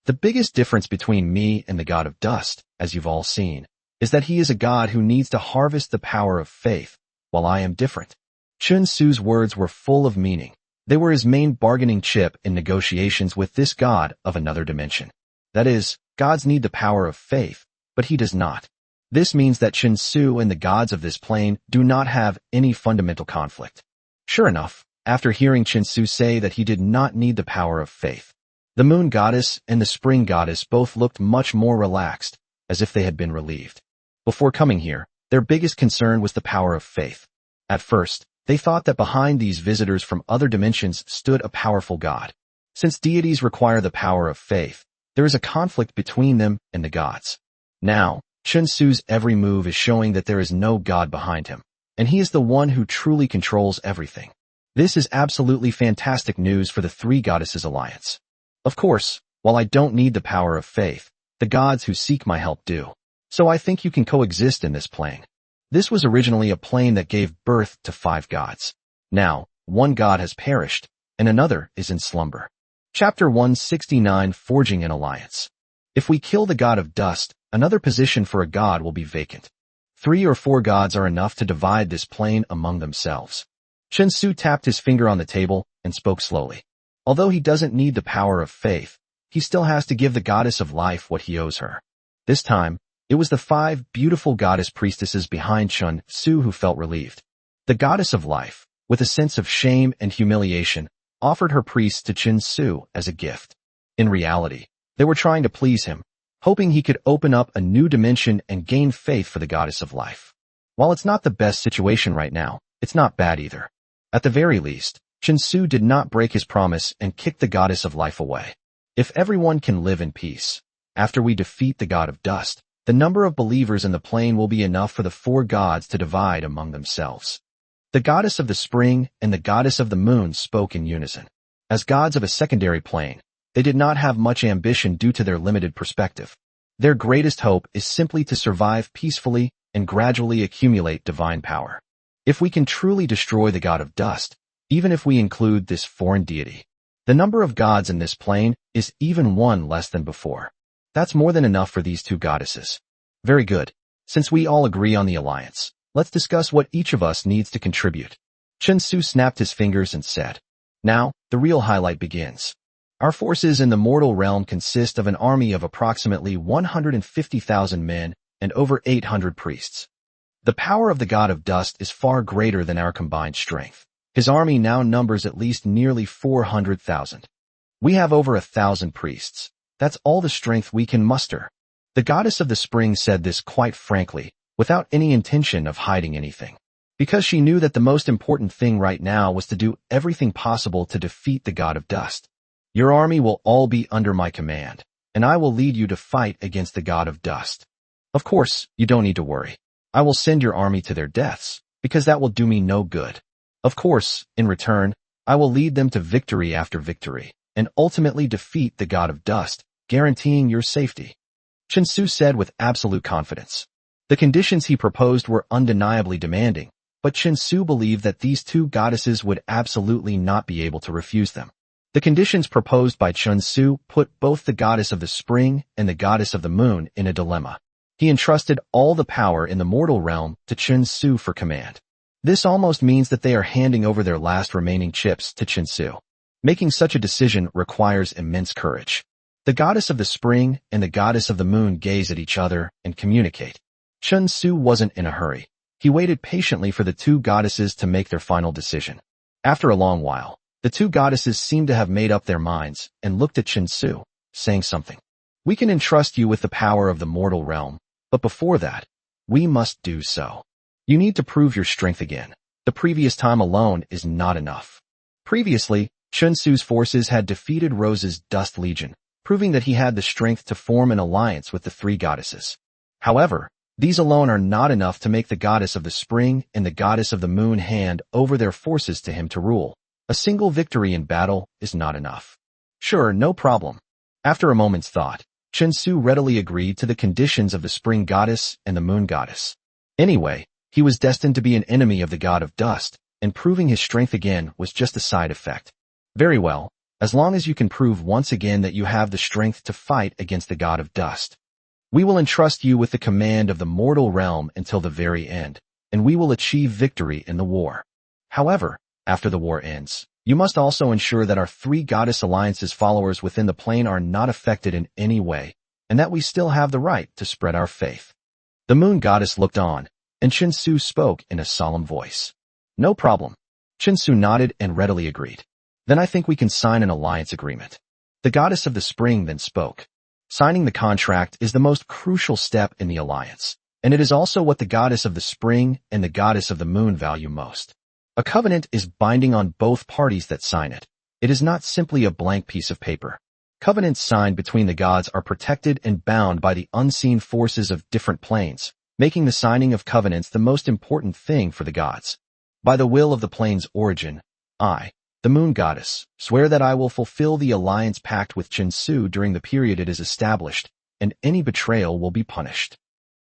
The biggest difference between me and the god of dust, as you've all seen, is that he is a god who needs to harvest the power of faith, while I am different. Chen Su's words were full of meaning. They were his main bargaining chip in negotiations with this god of another dimension. That is, gods need the power of faith, but he does not. This means that Chen Su and the gods of this plane do not have any fundamental conflict. Sure enough, after hearing Chen Su say that he did not need the power of faith, the moon goddess and the spring goddess both looked much more relaxed, as if they had been relieved. Before coming here, their biggest concern was the power of faith. At first, they thought that behind these visitors from other dimensions stood a powerful god. Since deities require the power of faith, there is a conflict between them and the gods. Now, Chen Su's every move is showing that there is no god behind him, and he is the one who truly controls everything. This is absolutely fantastic news for the Three Goddesses Alliance. Of course, while I don't need the power of faith, the gods who seek my help do. So I think you can coexist in this plane. This was originally a plane that gave birth to 5 gods. Now, one god has perished, and another is in slumber. Chapter 169, Forging an Alliance. If we kill the god of dust, another position for a god will be vacant. 3 or 4 gods are enough to divide this plane among themselves. Chen Su tapped his finger on the table and spoke slowly. Although he doesn't need the power of faith, he still has to give the goddess of life what he owes her. This time, it was the 5 beautiful goddess priestesses behind Chen Su who felt relieved. The goddess of life, with a sense of shame and humiliation, offered her priests to Chen Su as a gift. In reality, they were trying to please him, hoping he could open up a new dimension and gain faith for the goddess of life. While it's not the best situation right now, it's not bad either. At the very least, Chen Su did not break his promise and kick the goddess of life away. If everyone can live in peace, after we defeat the god of dust, the number of believers in the plane will be enough for the 4 gods to divide among themselves. The goddess of the spring and the goddess of the moon spoke in unison. As gods of a secondary plane, they did not have much ambition due to their limited perspective. Their greatest hope is simply to survive peacefully and gradually accumulate divine power. If we can truly destroy the god of dust, even if we include this foreign deity, the number of gods in this plane is even 1 less than before. That's more than enough for these 2 goddesses. Very good. Since we all agree on the alliance, let's discuss what each of us needs to contribute. Chen Su snapped his fingers and said, "Now, the real highlight begins. Our forces in the mortal realm consist of an army of approximately 150,000 men and over 800 priests. The power of the god of dust is far greater than our combined strength. His army now numbers at least nearly 400,000. We have over 1,000 priests. That's all the strength we can muster." The goddess of the spring said this quite frankly, without any intention of hiding anything, because she knew that the most important thing right now was to do everything possible to defeat the god of dust. "Your army will all be under my command, and I will lead you to fight against the god of dust. Of course, you don't need to worry. I will send your army to their deaths, because that will do me no good. Of course, in return, I will lead them to victory after victory, and ultimately defeat the god of dust, guaranteeing your safety," Chen Su said with absolute confidence. The conditions he proposed were undeniably demanding, but Chen Su believed that these 2 goddesses would absolutely not be able to refuse them. The conditions proposed by Chen Su put both the goddess of the spring and the goddess of the moon in a dilemma. He entrusted all the power in the mortal realm to Chen Su for command. This almost means that they are handing over their last remaining chips to Chen Su. Making such a decision requires immense courage. The goddess of the spring and the goddess of the moon gaze at each other and communicate. Chen Su wasn't in a hurry. He waited patiently for the 2 goddesses to make their final decision. After a long while, the 2 goddesses seemed to have made up their minds and looked at Chen Su, saying something. "We can entrust you with the power of the mortal realm, but before that, we must do so. You need to prove your strength again. The previous time alone is not enough." Previously, Chen Su's forces had defeated Rose's Dust Legion, proving that he had the strength to form an alliance with the three goddesses. However, these alone are not enough to make the goddess of the spring and the goddess of the moon hand over their forces to him to rule. A single victory in battle is not enough. Sure, no problem. After a moment's thought, Chen Su readily agreed to the conditions of the spring goddess and the moon goddess. Anyway, he was destined to be an enemy of the god of dust, and proving his strength again was just a side effect. Very well, as long as you can prove once again that you have the strength to fight against the god of dust. We will entrust you with the command of the mortal realm until the very end, and we will achieve victory in the war. However, after the war ends, you must also ensure that our three goddess alliances followers within the plane are not affected in any way, and that we still have the right to spread our faith. The moon goddess looked on, and Chen Su spoke in a solemn voice. No problem. Chen Su nodded and readily agreed. Then I think we can sign an alliance agreement. The goddess of the spring then spoke. Signing the contract is the most crucial step in the alliance, and it is also what the goddess of the spring and the goddess of the moon value most. A covenant is binding on both parties that sign it. It is not simply a blank piece of paper. Covenants signed between the gods are protected and bound by the unseen forces of different planes, making the signing of covenants the most important thing for the gods. By the will of the plane's origin, I, the moon goddess, swear that I will fulfill the alliance pact with Chen Su during the period it is established, and any betrayal will be punished.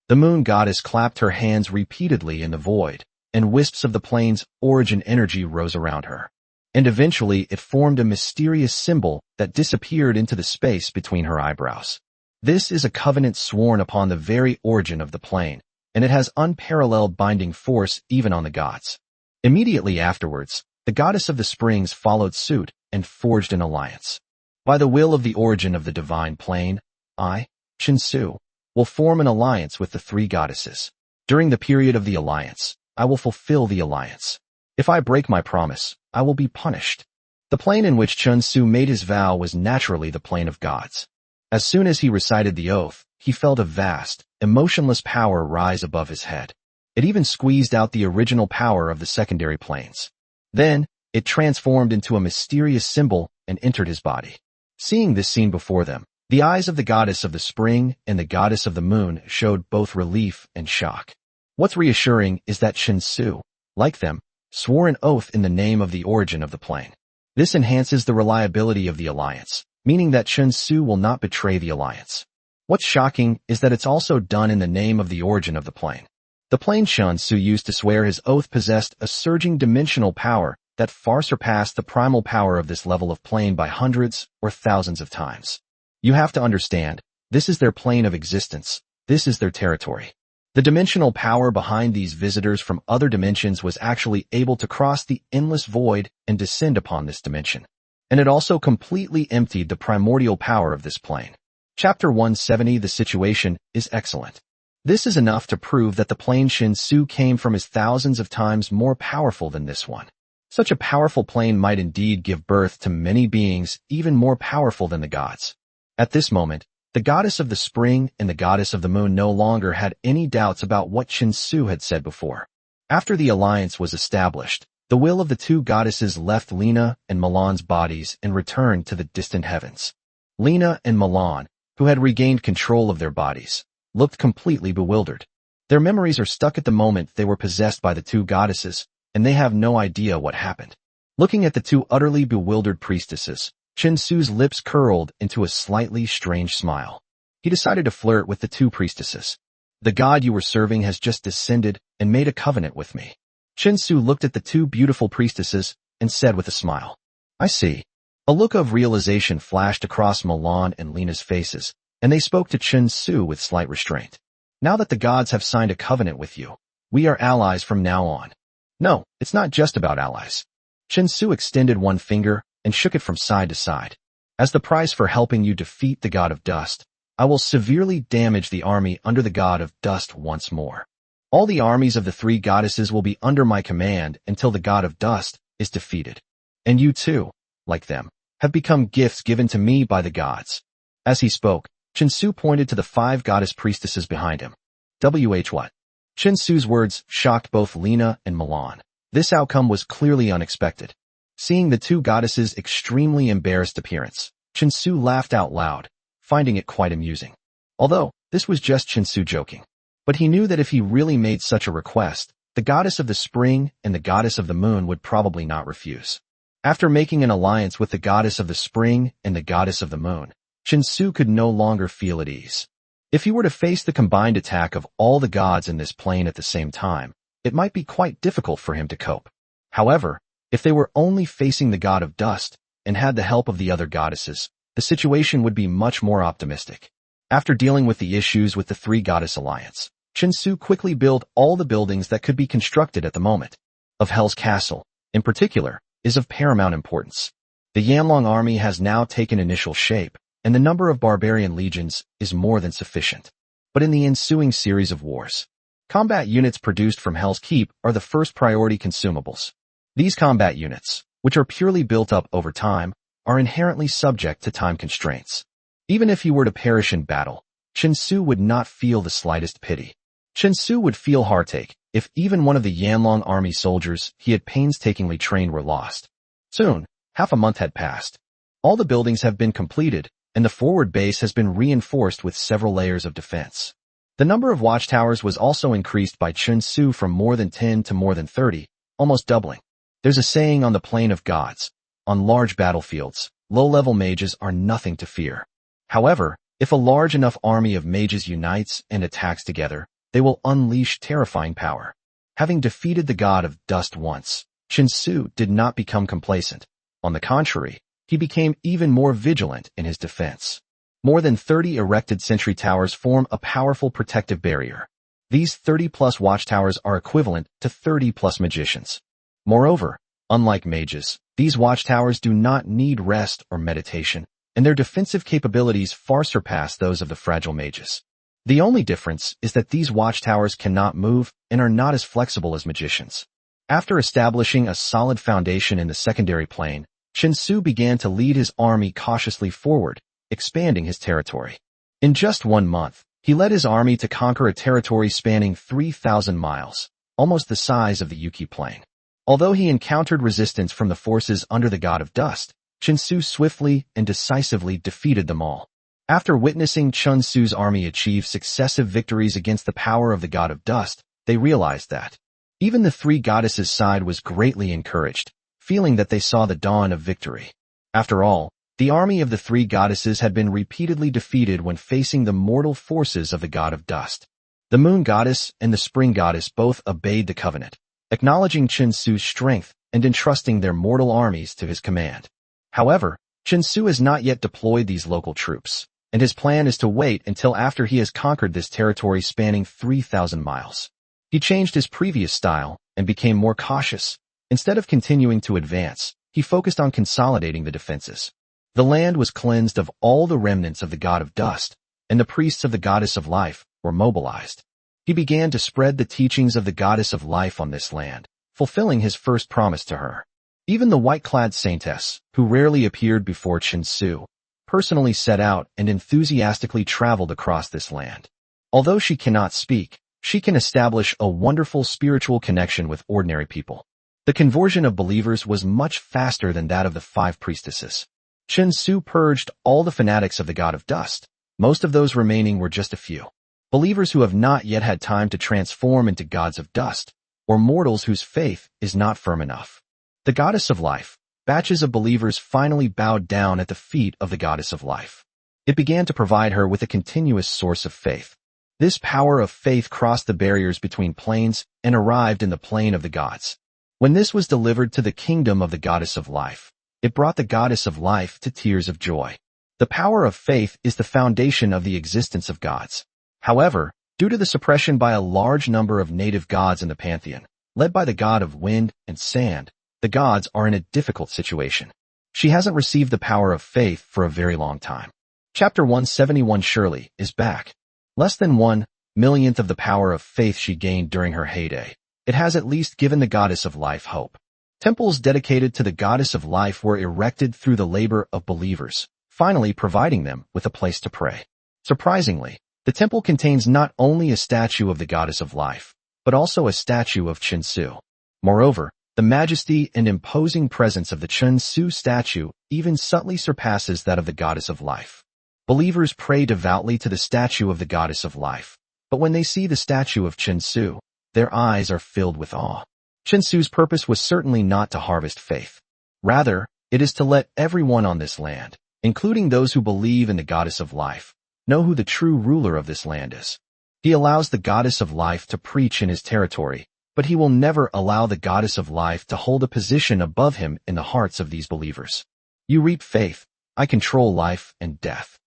The moon goddess clapped her hands repeatedly in the void, and wisps of the plane's origin energy rose around her. And eventually it formed a mysterious symbol that disappeared into the space between her eyebrows. This is a covenant sworn upon the very origin of the plane, and it has unparalleled binding force even on the gods. Immediately afterwards, the goddess of the springs followed suit and forged an alliance. By the will of the origin of the divine plane, I, Chen Su, will form an alliance with the three goddesses. During the period of the alliance, I will fulfill the alliance. If I break my promise, I will be punished. The plane in which Chen Su made his vow was naturally the plane of gods. As soon as he recited the oath, he felt a vast, emotionless power rise above his head. It even squeezed out the original power of the secondary planes. Then, it transformed into a mysterious symbol and entered his body. Seeing this scene before them, the eyes of the goddess of the spring and the goddess of the moon showed both relief and shock. What's reassuring is that Chen Su, like them, swore an oath in the name of the origin of the plane. This enhances the reliability of the alliance, meaning that Chen Su will not betray the alliance. What's shocking is that it's also done in the name of the origin of the plane. The plane Chen Su used to swear his oath possessed a surging dimensional power that far surpassed the primal power of this level of plane by hundreds or thousands of times. You have to understand, this is their plane of existence. This is their territory. The dimensional power behind these visitors from other dimensions was actually able to cross the endless void and descend upon this dimension. And it also completely emptied the primordial power of this plane. Chapter 170. The situation is excellent. This is enough to prove that the plane Chen Su came from is thousands of times more powerful than this one. Such a powerful plane might indeed give birth to many beings even more powerful than the gods. At this moment, the goddess of the spring and the goddess of the moon no longer had any doubts about what Chen Su had said before. After the alliance was established, the will of the two goddesses left Lina and Milan's bodies and returned to the distant heavens. Lina and Milan, who had regained control of their bodies, looked completely bewildered. Their memories are stuck at the moment they were possessed by the two goddesses, and they have no idea what happened. Looking at the two utterly bewildered priestesses, Chen Su's lips curled into a slightly strange smile. He decided to flirt with the two priestesses. The god you were serving has just descended and made a covenant with me. Chen Su looked at the two beautiful priestesses and said with a smile, I see. A look of realization flashed across Milan and Lina's faces, and they spoke to Chen Su with slight restraint. Now that the gods have signed a covenant with you, we are allies from now on. No, it's not just about allies. Chen Su extended one finger and shook it from side to side. As the price for helping you defeat the god of dust, I will severely damage the army under the god of dust once more. All the armies of the three goddesses will be under my command until the god of dust is defeated. And you too, like them, have become gifts given to me by the gods. As he spoke, Chen Su pointed to the 5 goddess priestesses behind him. What? Chen Su's words shocked both Lina and Milan. This outcome was clearly unexpected. Seeing the two goddesses' extremely embarrassed appearance, Chen Su laughed out loud, finding it quite amusing. Although, this was just Chinsu joking. But he knew that if he really made such a request, the goddess of the spring and the goddess of the moon would probably not refuse. After making an alliance with the goddess of the spring and the goddess of the moon, Chinsu could no longer feel at ease. If he were to face the combined attack of all the gods in this plane at the same time, it might be quite difficult for him to cope. However, if they were only facing the god of dust and had the help of the other goddesses, the situation would be much more optimistic. After dealing with the issues with the three-goddess alliance, Chinsu quickly built all the buildings that could be constructed at the moment. Of Hell's Castle, in particular, is of paramount importance. The Yanlong army has now taken initial shape, and the number of barbarian legions is more than sufficient. But in the ensuing series of wars, combat units produced from Hell's Keep are the first priority consumables. These combat units, which are purely built up over time, are inherently subject to time constraints. Even if he were to perish in battle, Chinsu would not feel the slightest pity. Chinsu would feel heartache if even one of the Yanlong army soldiers he had painstakingly trained were lost. Soon, half a month had passed. All the buildings have been completed, and the forward base has been reinforced with several layers of defense. The number of watchtowers was also increased by Chinsu from more than 10 to more than 30, almost doubling. There's a saying on the Plane of Gods: on large battlefields, low-level mages are nothing to fear. However, if a large enough army of mages unites and attacks together, they will unleash terrifying power. Having defeated the god of dust once, Chinsu did not become complacent. On the contrary, he became even more vigilant in his defense. More than 30 erected sentry towers form a powerful protective barrier. These 30-plus watchtowers are equivalent to 30-plus magicians. Moreover, unlike mages, these watchtowers do not need rest or meditation, and their defensive capabilities far surpass those of the fragile mages. The only difference is that these watchtowers cannot move and are not as flexible as magicians. After establishing a solid foundation in the secondary plane, Chinsu began to lead his army cautiously forward, expanding his territory. In just 1 month, he led his army to conquer a territory spanning 3,000 miles, almost the size of the Yuki Plain. Although he encountered resistance from the forces under the god of dust, Chinsu swiftly and decisively defeated them all. After witnessing Chinsu's army achieve successive victories against the power of the god of dust, they realized that even the three goddesses' side was greatly encouraged, feeling that they saw the dawn of victory. After all, the army of the three goddesses had been repeatedly defeated when facing the mortal forces of the god of dust. The moon goddess and the spring goddess both obeyed the covenant, acknowledging Chinsu's strength and entrusting their mortal armies to his command. However, Chinsu has not yet deployed these local troops, and his plan is to wait until after he has conquered this territory spanning 3,000 miles. He changed his previous style and became more cautious. Instead of continuing to advance, he focused on consolidating the defenses. The land was cleansed of all the remnants of the god of dust, and the priests of the goddess of life were mobilized. He began to spread the teachings of the goddess of life on this land, fulfilling his first promise to her. Even the white-clad saintess, who rarely appeared before Chinsu, personally set out and enthusiastically traveled across this land. Although she cannot speak, she can establish a wonderful spiritual connection with ordinary people. The conversion of believers was much faster than that of the 5 priestesses. Chinsu purged all the fanatics of the god of dust. Most of those remaining were just a few. Believers who have not yet had time to transform into gods of dust, or mortals whose faith is not firm enough. The goddess of life, batches of believers finally bowed down at the feet of the goddess of life. It began to provide her with a continuous source of faith. This power of faith crossed the barriers between planes and arrived in the plane of the gods. When this was delivered to the kingdom of the goddess of life, it brought the goddess of life to tears of joy. The power of faith is the foundation of the existence of gods. However, due to the suppression by a large number of native gods in the pantheon, led by the god of wind and sand, the gods are in a difficult situation. She hasn't received the power of faith for a very long time. Chapter 171 Shirley is back. Less than 1/1,000,000th of the power of faith she gained during her heyday. It has at least given the goddess of life hope. Temples dedicated to the goddess of life were erected through the labor of believers, finally providing them with a place to pray. Surprisingly, the temple contains not only a statue of the goddess of life, but also a statue of Chinsu. Moreover, the majesty and imposing presence of the Chinsu statue even subtly surpasses that of the goddess of life. Believers pray devoutly to the statue of the goddess of life, but when they see the statue of Chen Su, their eyes are filled with awe. Chen Su's purpose was certainly not to harvest faith. Rather, it is to let everyone on this land, including those who believe in the goddess of life, know who the true ruler of this land is. He allows the goddess of life to preach in his territory, but he will never allow the goddess of life to hold a position above him in the hearts of these believers. You reap faith, I control life and death.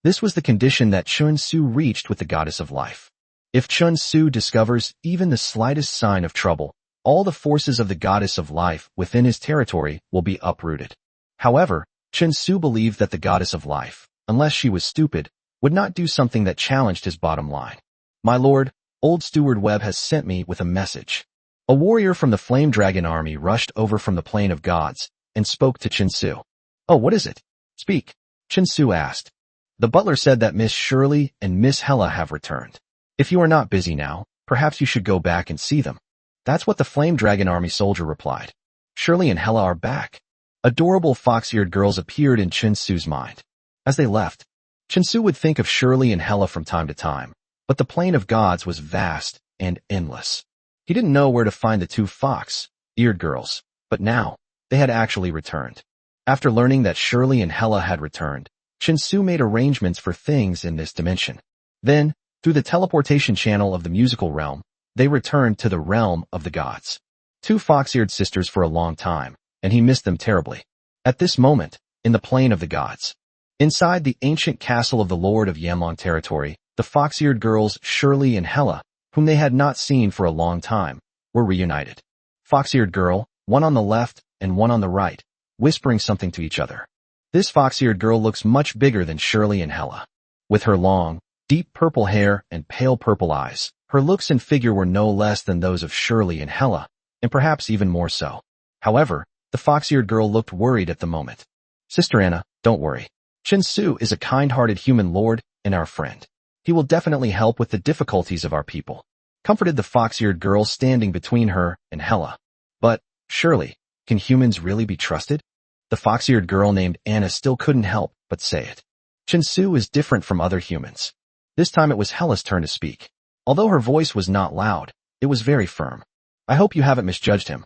This was the condition that Chen Su reached with the goddess of life. If Chen Su discovers even the slightest sign of trouble, all the forces of the goddess of life within his territory will be uprooted. However, Chen Su believed that the goddess of life, unless she was stupid, would not do something that challenged his bottom line. My lord, old Steward Webb has sent me with a message. A warrior from the Flame Dragon army rushed over from the Plain of Gods and spoke to Chen Su. Oh, what is it? Speak, Chen Su asked. The butler said that Miss Shirley and Miss Hella have returned. If you are not busy now, perhaps you should go back and see them. That's what the Flame Dragon army soldier replied. Shirley and Hella are back. Adorable fox-eared girls appeared in Chen Su's mind. As they left, Chen Su would think of Shirley and Hella from time to time, but the Plain of Gods was vast and endless. He didn't know where to find the two fox-eared girls, but now, they had actually returned. After learning that Shirley and Hella had returned, Chen Su made arrangements for things in this dimension. Then, through the teleportation channel of the musical realm, they returned to the realm of the gods. Two fox-eared sisters for a long time, and he missed them terribly. At this moment, in the Plain of the Gods, inside the ancient castle of the Lord of Yanlong territory, the fox-eared girls Shirley and Hella, whom they had not seen for a long time, were reunited. Fox-eared girl, one on the left and one on the right, whispering something to each other. This fox-eared girl looks much bigger than Shirley and Hella. With her long, deep purple hair and pale purple eyes, her looks and figure were no less than those of Shirley and Hella, and perhaps even more so. However, the fox-eared girl looked worried at the moment. Sister Anna, don't worry. Chen Su is a kind-hearted human lord and our friend. He will definitely help with the difficulties of our people, comforted the fox-eared girl standing between her and Hella. But, Shirley, can humans really be trusted? The fox-eared girl named Anna still couldn't help but say it. Chen Su is different from other humans. This time it was Hella's turn to speak. Although her voice was not loud, it was very firm. I hope you haven't misjudged him,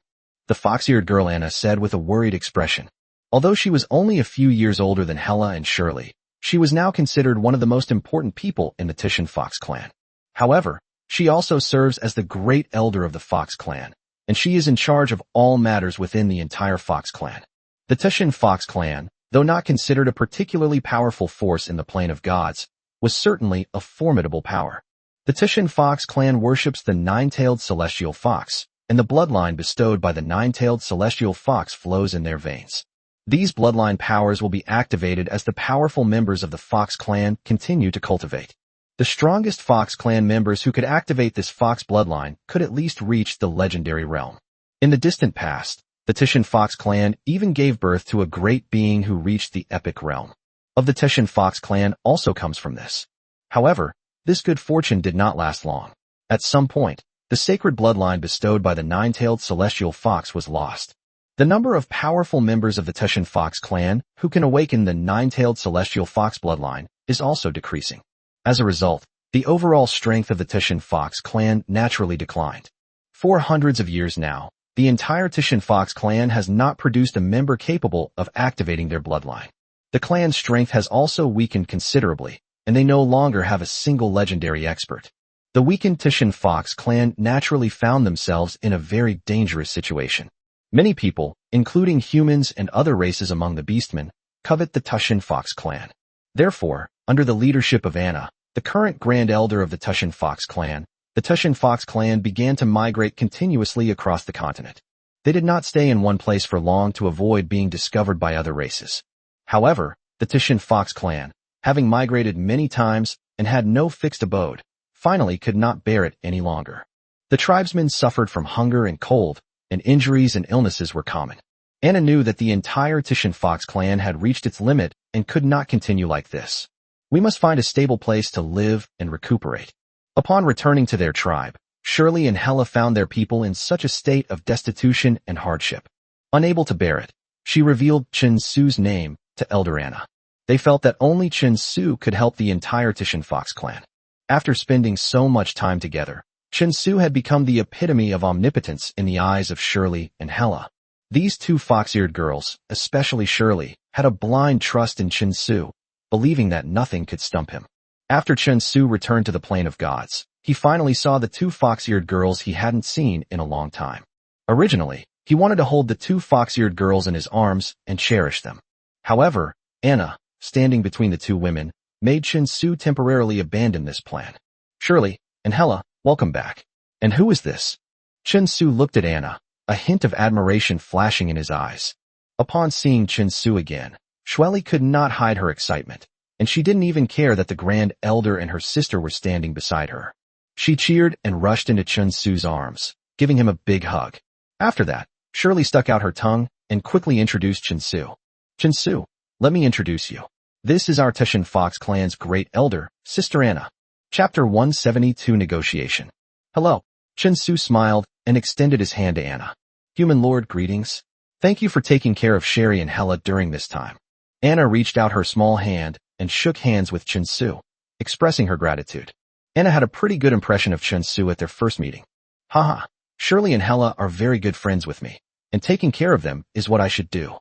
the fox-eared girl Anna said with a worried expression. Although she was only a few years older than Hella and Shirley, she was now considered one of the most important people in the Titian Fox clan. However, she also serves as the great elder of the Fox clan, and she is in charge of all matters within the entire Fox clan. The Titian Fox clan, though not considered a particularly powerful force in the Plain of Gods, was certainly a formidable power. The Titian Fox clan worships the nine-tailed celestial fox, and the bloodline bestowed by the nine-tailed celestial fox flows in their veins. These bloodline powers will be activated as the powerful members of the Fox clan continue to cultivate. The strongest Fox clan members who could activate this Fox bloodline could at least reach the legendary realm. In the distant past, the Titian Fox clan even gave birth to a great being who reached the epic realm of the Titian Fox clan also comes from this. However, this good fortune did not last long. At some point, the sacred bloodline bestowed by the nine-tailed celestial fox was lost. The number of powerful members of the Titian Fox clan who can awaken the nine-tailed celestial fox bloodline is also decreasing. As a result, the overall strength of the Titian Fox clan naturally declined. For hundreds of years now, the entire Titian Fox clan has not produced a member capable of activating their bloodline. The clan's strength has also weakened considerably, and they no longer have a single legendary expert. The weakened Titian Fox clan naturally found themselves in a very dangerous situation. Many people, including humans and other races among the Beastmen, covet the Titian Fox clan. Therefore, under the leadership of Anna, the current Grand Elder of the Titian Fox clan, the Titian Fox clan began to migrate continuously across the continent. They did not stay in one place for long to avoid being discovered by other races. However, the Titian Fox clan, having migrated many times and had no fixed abode, finally could not bear it any longer. The tribesmen suffered from hunger and cold, and injuries and illnesses were common. Anna knew that the entire Titian Fox clan had reached its limit and could not continue like this. We must find a stable place to live and recuperate. Upon returning to their tribe, Shirley and Hella found their people in such a state of destitution and hardship. Unable to bear it, she revealed Chen Su's name to Elder Anna. They felt that only Chin Su could help the entire Tishin Fox clan. After spending so much time together, Chin Su had become the epitome of omnipotence in the eyes of Shirley and Hela. These two fox-eared girls, especially Shirley, had a blind trust in Chin Su, believing that nothing could stump him. After Chin Su returned to the Plane of Gods, he finally saw the two fox-eared girls he hadn't seen in a long time. Originally, he wanted to hold the two fox-eared girls in his arms and cherish them. However, Anna, standing between the two women, made Chin Su temporarily abandon this plan. Shirley and Hela, welcome back. And who is this? Chin Su looked at Anna, a hint of admiration flashing in his eyes. Upon seeing Chin Su again, Shirley could not hide her excitement, and she didn't even care that the Grand Elder and her sister were standing beside her. She cheered and rushed into Chin Su's arms, giving him a big hug. After that, Shirley stuck out her tongue and quickly introduced Chin Su. Chin Su, let me introduce you. This is our Tishin Fox clan's great elder, Sister Anna. Chapter 172 Negotiation. Hello. Chin Su smiled and extended his hand to Anna. Human Lord, greetings. Thank you for taking care of Sherry and Hela during this time. Anna reached out her small hand and shook hands with Chin Su, expressing her gratitude. Anna had a pretty good impression of Chin Su at their first meeting. Haha, Shirley and Hela are very good friends with me, and taking care of them is what I should do.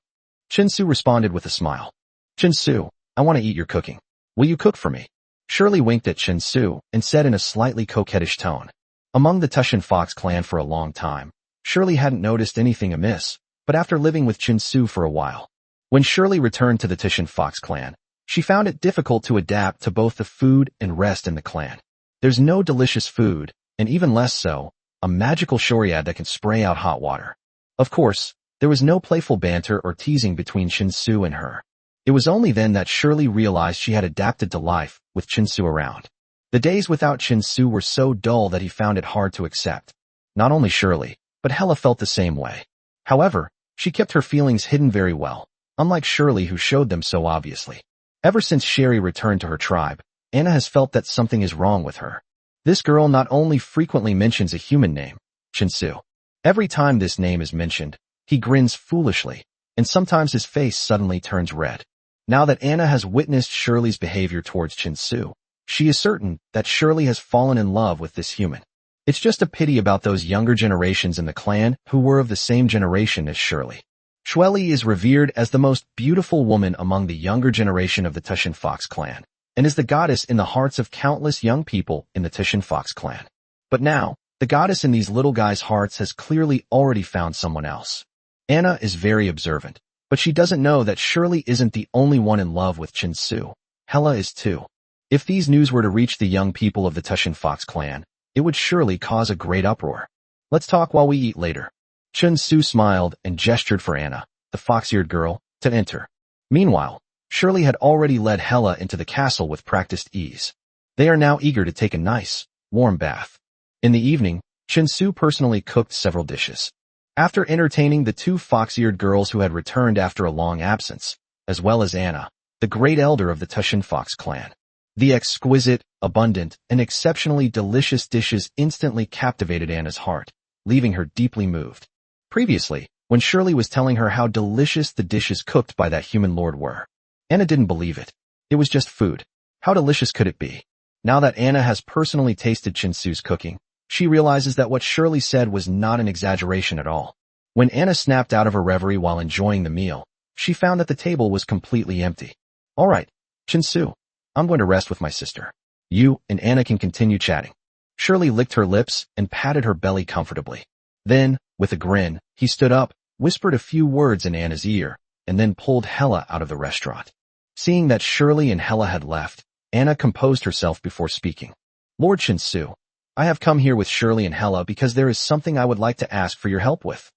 Chin Su responded with a smile. Chin Su, I want to eat your cooking. Will you cook for me? Shirley winked at Chin Su and said in a slightly coquettish tone. Among the Tishin Fox clan for a long time, Shirley hadn't noticed anything amiss, but after living with Chin Su for a while, when Shirley returned to the Tishin Fox clan, she found it difficult to adapt to both the food and rest in the clan. There's no delicious food, and even less so, a magical Shoryad that can spray out hot water. Of course, there was no playful banter or teasing between Chin Su and her. It was only then that Shirley realized she had adapted to life with Chin Su around. The days without Chin Su were so dull that he found it hard to accept. Not only Shirley, but Hela felt the same way. However, she kept her feelings hidden very well, unlike Shirley who showed them so obviously. Ever since Sherry returned to her tribe, Anna has felt that something is wrong with her. This girl not only frequently mentions a human name, Chin Su. Every time this name is mentioned, he grins foolishly, and sometimes his face suddenly turns red. Now that Anna has witnessed Shirley's behavior towards Chin Su, she is certain that Shirley has fallen in love with this human. It's just a pity about those younger generations in the clan who were of the same generation as Shirley. Shirley is revered as the most beautiful woman among the younger generation of the Tishin Fox clan, and is the goddess in the hearts of countless young people in the Tishin Fox clan. But now, the goddess in these little guys' hearts has clearly already found someone else. Anna is very observant, but she doesn't know that Shirley isn't the only one in love with Chin Su. Hela is too. If these news were to reach the young people of the Tishin Fox clan, it would surely cause a great uproar. Let's talk while we eat later. Chin Su smiled and gestured for Anna, the fox-eared girl, to enter. Meanwhile, Shirley had already led Hela into the castle with practiced ease. They are now eager to take a nice, warm bath. In the evening, Chin Su personally cooked several dishes. After entertaining the two fox-eared girls who had returned after a long absence, as well as Anna, the great elder of the Tishin Fox clan, the exquisite, abundant, and exceptionally delicious dishes instantly captivated Anna's heart, leaving her deeply moved. Previously, when Shirley was telling her how delicious the dishes cooked by that human lord were, Anna didn't believe it. It was just food. How delicious could it be? Now that Anna has personally tasted Chin Su's cooking, she realizes that what Shirley said was not an exaggeration at all. When Anna snapped out of her reverie while enjoying the meal, she found that the table was completely empty. All right, Chin Su, I'm going to rest with my sister. You and Anna can continue chatting. Shirley licked her lips and patted her belly comfortably. Then, with a grin, he stood up, whispered a few words in Anna's ear, and then pulled Hela out of the restaurant. Seeing that Shirley and Hela had left, Anna composed herself before speaking. Lord Chin Su, I have come here with Shirley and Hela because there is something I would like to ask for your help with.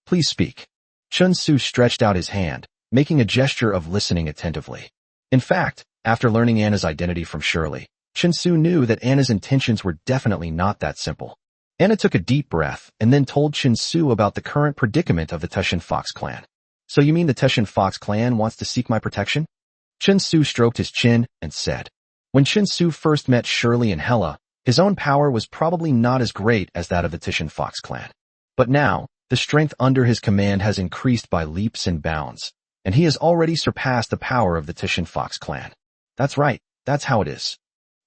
Please speak. Chin Su stretched out his hand, making a gesture of listening attentively. In fact, after learning Anna's identity from Shirley, Chin Su knew that Anna's intentions were definitely not that simple. Anna took a deep breath and then told Chin Su about the current predicament of the Tishin Fox clan. So you mean the Tishin Fox clan wants to seek my protection? Chin Su stroked his chin and said. When Chin Su first met Shirley and Hela, his own power was probably not as great as that of the Tishin Fox clan. But now, the strength under his command has increased by leaps and bounds, and he has already surpassed the power of the Titian Fox clan. That's right, that's how it is.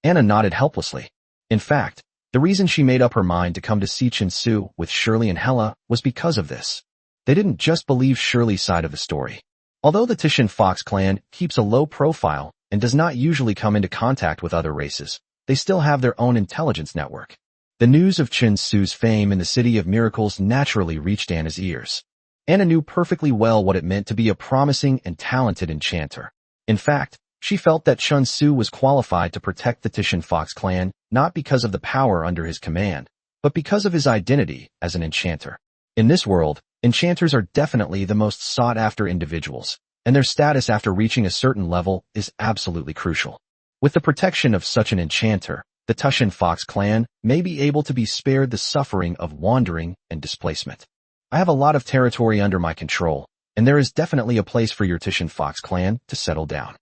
Anna nodded helplessly. In fact, the reason she made up her mind to come to see Chin-Su with Shirley and Hella was because of this. They didn't just believe Shirley's side of the story. Although the Titian Fox clan keeps a low profile and does not usually come into contact with other races, they still have their own intelligence network. The news of Chin-Su's fame in the City of Miracles naturally reached Anna's ears. Anna knew perfectly well what it meant to be a promising and talented enchanter. In fact, she felt that Chin-Su was qualified to protect the Titian Fox clan not because of the power under his command, but because of his identity as an enchanter. In this world, enchanters are definitely the most sought-after individuals, and their status after reaching a certain level is absolutely crucial. With the protection of such an enchanter, the Titian Fox clan may be able to be spared the suffering of wandering and displacement. I have a lot of territory under my control, and there is definitely a place for your Titian Fox clan to settle down.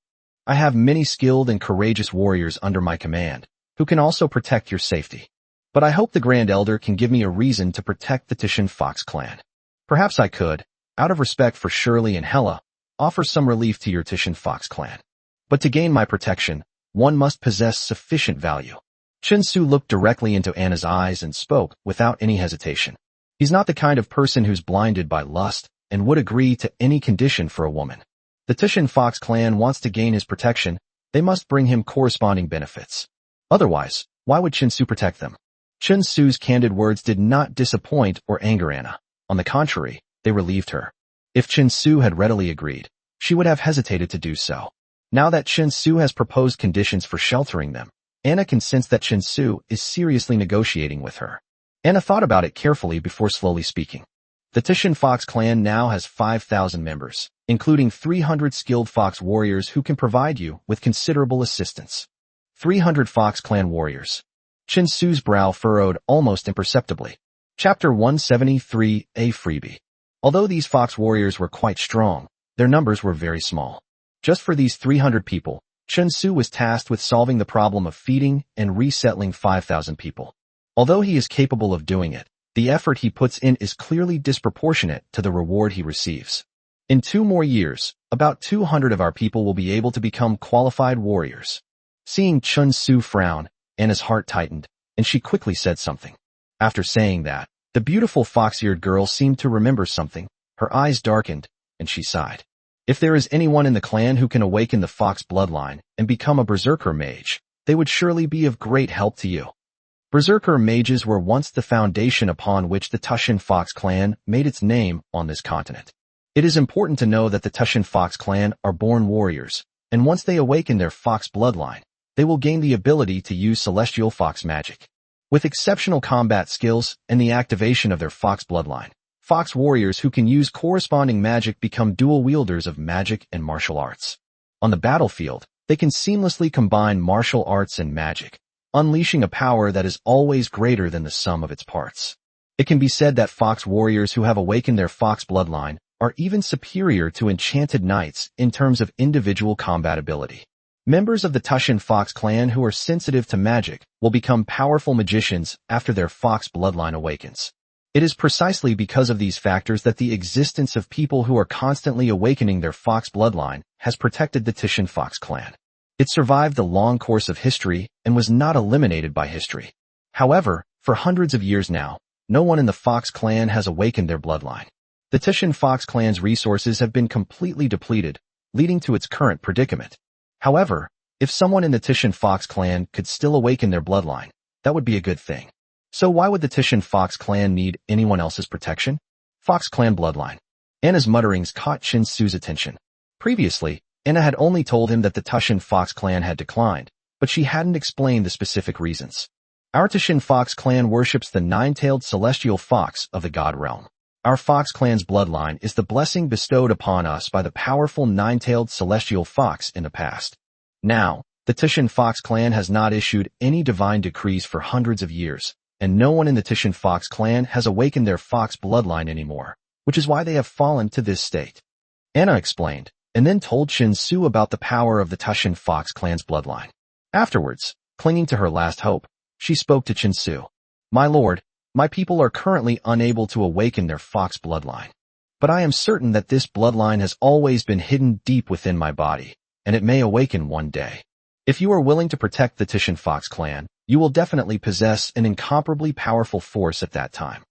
I have many skilled and courageous warriors under my command, who can also protect your safety. But I hope the Grand Elder can give me a reason to protect the Titian Fox clan. Perhaps I could, out of respect for Shirley and Hella, offer some relief to your Titian Fox clan. But to gain my protection, one must possess sufficient value. Chin-Su looked directly into Anna's eyes and spoke without any hesitation. He's not the kind of person who's blinded by lust and would agree to any condition for a woman. The Titian Fox clan wants to gain his protection, they must bring him corresponding benefits. Otherwise, why would Chin-Su protect them? Chin-Su's candid words did not disappoint or anger Anna. On the contrary, they relieved her. If Chin-Su had readily agreed, she would have hesitated to do so. Now that Chin-Su has proposed conditions for sheltering them, Anna can sense that Chin-Su is seriously negotiating with her. Anna thought about it carefully before slowly speaking. The Titian Fox clan now has 5,000 members, including 300 skilled fox warriors who can provide you with considerable assistance. 300 Fox clan warriors. Chin-Su's brow furrowed almost imperceptibly. Chapter 173, A Freebie. Although these fox warriors were quite strong, their numbers were very small. Just for these 300 people, Chin-Su was tasked with solving the problem of feeding and resettling 5,000 people. Although he is capable of doing it, the effort he puts in is clearly disproportionate to the reward he receives. In 2 more years, about 200 of our people will be able to become qualified warriors. Seeing Chin-Su frown, Anna's heart tightened, and she quickly said something. After saying that, the beautiful fox-eared girl seemed to remember something, her eyes darkened, and she sighed. If there is anyone in the clan who can awaken the fox bloodline and become a berserker mage, they would surely be of great help to you. Berserker mages were once the foundation upon which the Titian Fox clan made its name on this continent. It is important to know that the Titian Fox clan are born warriors, and once they awaken their fox bloodline, they will gain the ability to use celestial fox magic. With exceptional combat skills and the activation of their fox bloodline, fox warriors who can use corresponding magic become dual wielders of magic and martial arts. On the battlefield, they can seamlessly combine martial arts and magic, unleashing a power that is always greater than the sum of its parts. It can be said that fox warriors who have awakened their fox bloodline are even superior to enchanted knights in terms of individual combat ability. Members of the Titian Fox clan who are sensitive to magic will become powerful magicians after their fox bloodline awakens. It is precisely because of these factors that the existence of people who are constantly awakening their fox bloodline has protected the Titian Fox clan. It survived the long course of history and was not eliminated by history. However, for hundreds of years now, no one in the Fox clan has awakened their bloodline. The Titian Fox clan's resources have been completely depleted, leading to its current predicament. However, if someone in the Titian Fox clan could still awaken their bloodline, that would be a good thing. So why would the Titian Fox clan need anyone else's protection? Fox clan bloodline. Anna's mutterings caught Chin-Su's attention. Previously, Anna had only told him that the Titian Fox clan had declined, but she hadn't explained the specific reasons. Our Titian Fox clan worships the nine-tailed celestial fox of the god realm. Our Fox clan's bloodline is the blessing bestowed upon us by the powerful nine-tailed celestial fox in the past. Now, the Titian Fox clan has not issued any divine decrees for hundreds of years, and no one in the Titian Fox clan has awakened their fox bloodline anymore, which is why they have fallen to this state. Anna explained, and then told Chin-Su about the power of the Titian Fox clan's bloodline. Afterwards, clinging to her last hope, she spoke to Chin-Su. My lord, my people are currently unable to awaken their fox bloodline. but I am certain that this bloodline has always been hidden deep within my body, and it may awaken one day. If you are willing to protect the Titian Fox clan, you will definitely possess an incomparably powerful force at that time.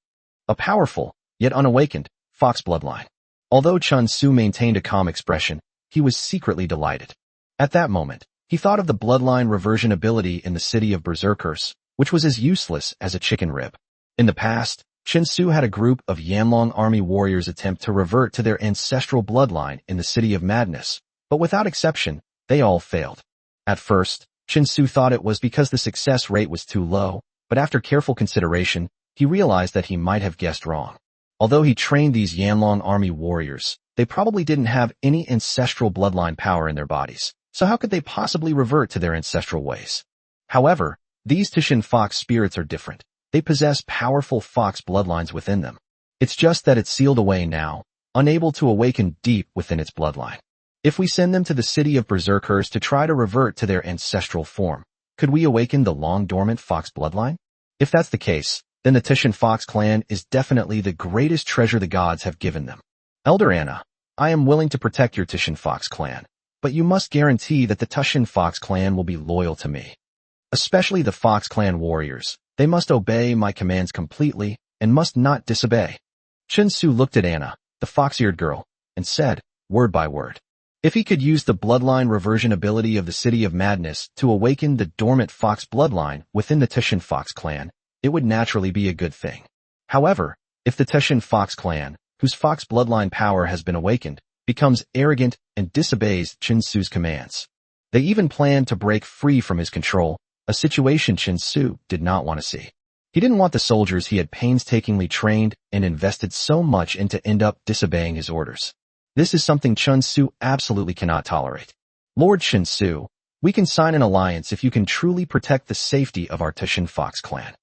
A powerful, yet unawakened, Fox bloodline. Although Chun Su maintained a calm expression, he was secretly delighted. At that moment, he thought of the bloodline reversion ability in the city of Berserkers, which was as useless as a chicken rib. In the past, Chun Su had a group of Yanlong army warriors attempt to revert to their ancestral bloodline in the City of Madness, but without exception, they all failed. At first, Chun Su thought it was because the success rate was too low, but after careful consideration, he realized that he might have guessed wrong. Although he trained these Yanlong army warriors, they probably didn't have any ancestral bloodline power in their bodies, so how could they possibly revert to their ancestral ways? However, these Titian Fox spirits are different. They possess powerful Fox bloodlines within them. It's just that it's sealed away now, unable to awaken deep within its bloodline. If we send them to the city of Berserkers to try to revert to their ancestral form, could we awaken the long-dormant Fox bloodline? If that's the case, then the Titian Fox clan is definitely the greatest treasure the gods have given them. Elder Anna, I am willing to protect your Titian Fox clan, but you must guarantee that the Titian Fox clan will be loyal to me. Especially the Fox clan warriors. They must obey my commands completely and must not disobey. Chun Su looked at Anna, the fox-eared girl, and said, word by word. If he could use the bloodline reversion ability of the City of Madness to awaken the dormant Fox bloodline within the Titian Fox clan, it would naturally be a good thing. However, if the Titian Fox clan, whose Fox bloodline power has been awakened, becomes arrogant and disobeys Chun Su's commands, they even plan to break free from his control, a situation Chun Su did not want to see. He didn't want the soldiers he had painstakingly trained and invested so much in to end up disobeying his orders. This is something Chun Su absolutely cannot tolerate. Lord Chun Su, we can sign an alliance if you can truly protect the safety of our Titian Fox clan.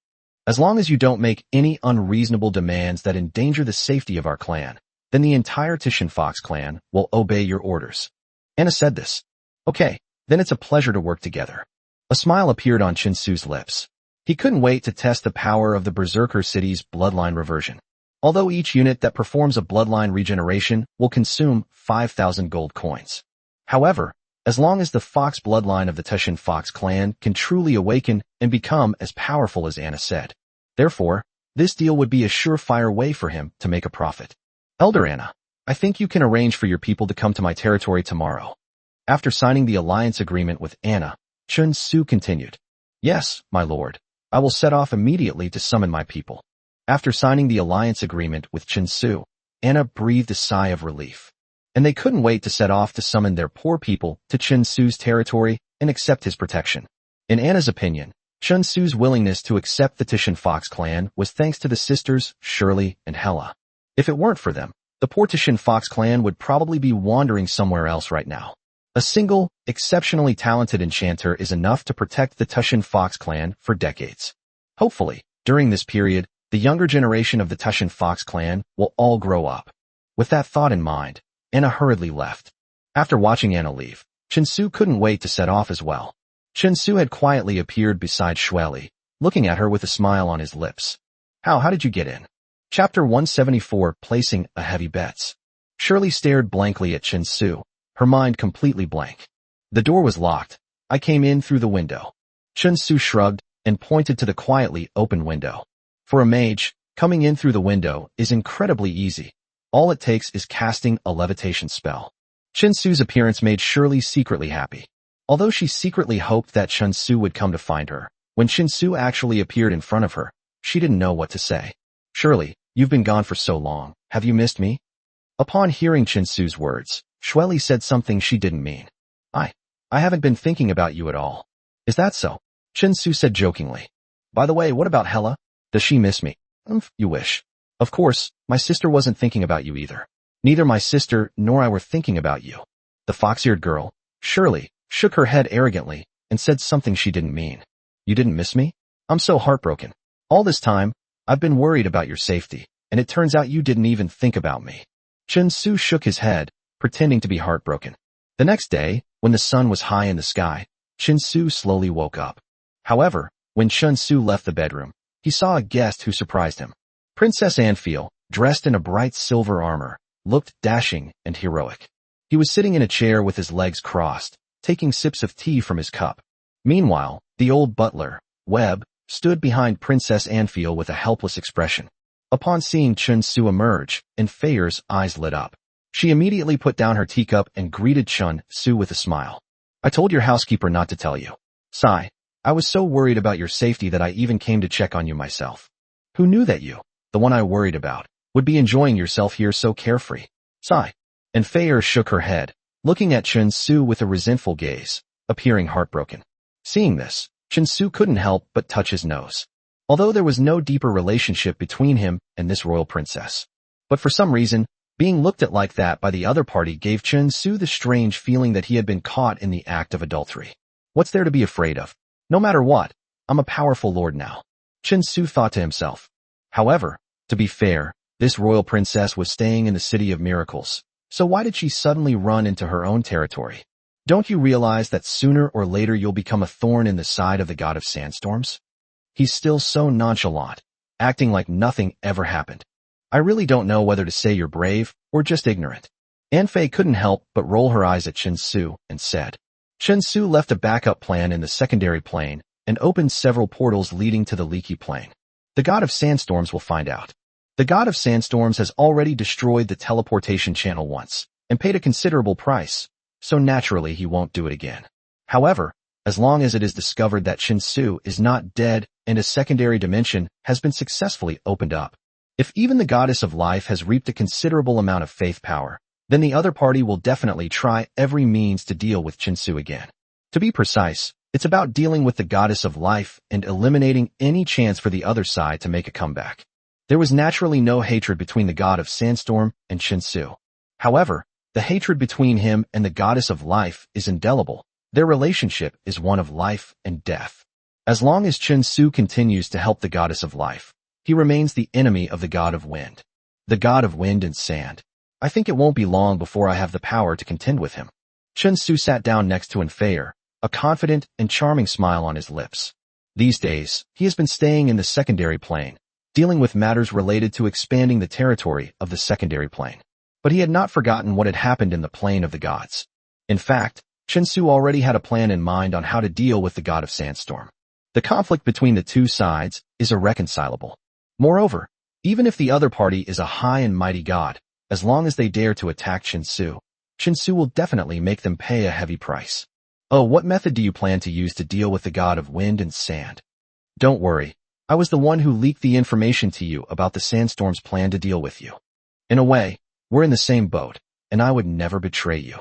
As long as you don't make any unreasonable demands that endanger the safety of our clan, then the entire Titian Fox clan will obey your orders. Anna said this. Okay, then it's a pleasure to work together. A smile appeared on Chun Su's lips. He couldn't wait to test the power of the Berserker City's bloodline reversion. Although each unit that performs a bloodline regeneration will consume 5,000 gold coins. However, as long as the Fox bloodline of the Titian Fox clan can truly awaken and become as powerful as Anna said. Therefore, this deal would be a surefire way for him to make a profit. Elder Anna, I think you can arrange for your people to come to my territory tomorrow. After signing the alliance agreement with Anna, Chun Su continued. Yes, my lord. I will set off immediately to summon my people. After signing the alliance agreement with Chun Su, Anna breathed a sigh of relief. And they couldn't wait to set off to summon their poor people to Chun Su's territory and accept his protection. In Anna's opinion, Chun Su's willingness to accept the Titian Fox clan was thanks to the sisters Shirley and Hella. If it weren't for them, the poor Titian Fox clan would probably be wandering somewhere else right now. A single, exceptionally talented enchanter is enough to protect the Titian Fox clan for decades. Hopefully, during this period, the younger generation of the Titian Fox clan will all grow up. With that thought in mind, Anna hurriedly left. After watching Anna leave, Chun Su couldn't wait to set off as well. Chun Su had quietly appeared beside Shweli, looking at her with a smile on his lips. How did you get in? Chapter 174, Placing a Heavy Bets. Shirley stared blankly at Chun Su, her mind completely blank. The door was locked. I came in through the window. Chun Su shrugged and pointed to the quietly open window. For a mage, coming in through the window is incredibly easy. All it takes is casting a levitation spell. Chun Su's appearance made Shirley secretly happy. Although she secretly hoped that Chun Su would come to find her, when Chun Su actually appeared in front of her, she didn't know what to say. Shirley, you've been gone for so long. Have you missed me? Upon hearing Chun Su's words, Shweli said something she didn't mean. I haven't been thinking about you at all. Is that so? Chun Su said jokingly. By the way, what about Hella? Does she miss me? You wish. Of course, my sister wasn't thinking about you either. Neither my sister nor I were thinking about you. The fox-eared girl, Shirley, shook her head arrogantly and said something she didn't mean. You didn't miss me? I'm so heartbroken. All this time, I've been worried about your safety, and it turns out you didn't even think about me. Chun Su shook his head, pretending to be heartbroken. The next day, when the sun was high in the sky, Chun Su slowly woke up. However, when Chun Su left the bedroom, he saw a guest who surprised him. Princess Anfiel, dressed in a bright silver armor, looked dashing and heroic. He was sitting in a chair with his legs crossed, taking sips of tea from his cup. Meanwhile, the old butler, Webb, stood behind Princess Anfiel with a helpless expression. Upon seeing Chun Su emerge, Anfeir's eyes lit up. She immediately put down her teacup and greeted Chun Su with a smile. I told your housekeeper not to tell you. Sigh. I was so worried about your safety that I even came to check on you myself. Who knew that you, the one I worried about, would be enjoying yourself here so carefree? Sigh. Anfeir shook her head, looking at Chun Su with a resentful gaze, appearing heartbroken. Seeing this, Chun Su couldn't help but touch his nose. Although there was no deeper relationship between him and this royal princess. But for some reason, being looked at like that by the other party gave Chun Su the strange feeling that he had been caught in the act of adultery. What's there to be afraid of? No matter what, I'm a powerful lord now, Chun Su thought to himself. However, to be fair, this royal princess was staying in the City of Miracles, so why did she suddenly run into her own territory? Don't you realize that sooner or later you'll become a thorn in the side of the god of sandstorms? He's still so nonchalant, acting like nothing ever happened. I really don't know whether to say you're brave or just ignorant. Anfei couldn't help but roll her eyes at Chun Su and said. Chun Su left a backup plan in the secondary plane and opened several portals leading to the leaky plane. The god of sandstorms will find out. The god of sandstorms has already destroyed the teleportation channel once and paid a considerable price, so naturally he won't do it again. However, as long as it is discovered that Chun Su is not dead and a secondary dimension has been successfully opened up, if even the goddess of life has reaped a considerable amount of faith power, then the other party will definitely try every means to deal with Chun Su again. To be precise, it's about dealing with the goddess of life and eliminating any chance for the other side to make a comeback. There was naturally no hatred between the god of sandstorm and Chun Su. However, the hatred between him and the goddess of life is indelible. Their relationship is one of life and death. As long as Chun Su continues to help the goddess of life, he remains the enemy of the god of wind. The god of wind and sand. I think it won't be long before I have the power to contend with him. Chun Su sat down next to Anfeir, a confident and charming smile on his lips. These days, he has been staying in the secondary plane, dealing with matters related to expanding the territory of the secondary plane. But he had not forgotten what had happened in the plane of the gods. In fact, Chun Su already had a plan in mind on how to deal with the god of sandstorm. The conflict between the two sides is irreconcilable. Moreover, even if the other party is a high and mighty god, as long as they dare to attack Chun Su will definitely make them pay a heavy price. Oh, what method do you plan to use to deal with the god of wind and sand? Don't worry, I was the one who leaked the information to you about the sandstorm's plan to deal with you. In a way, we're in the same boat, and I would never betray you.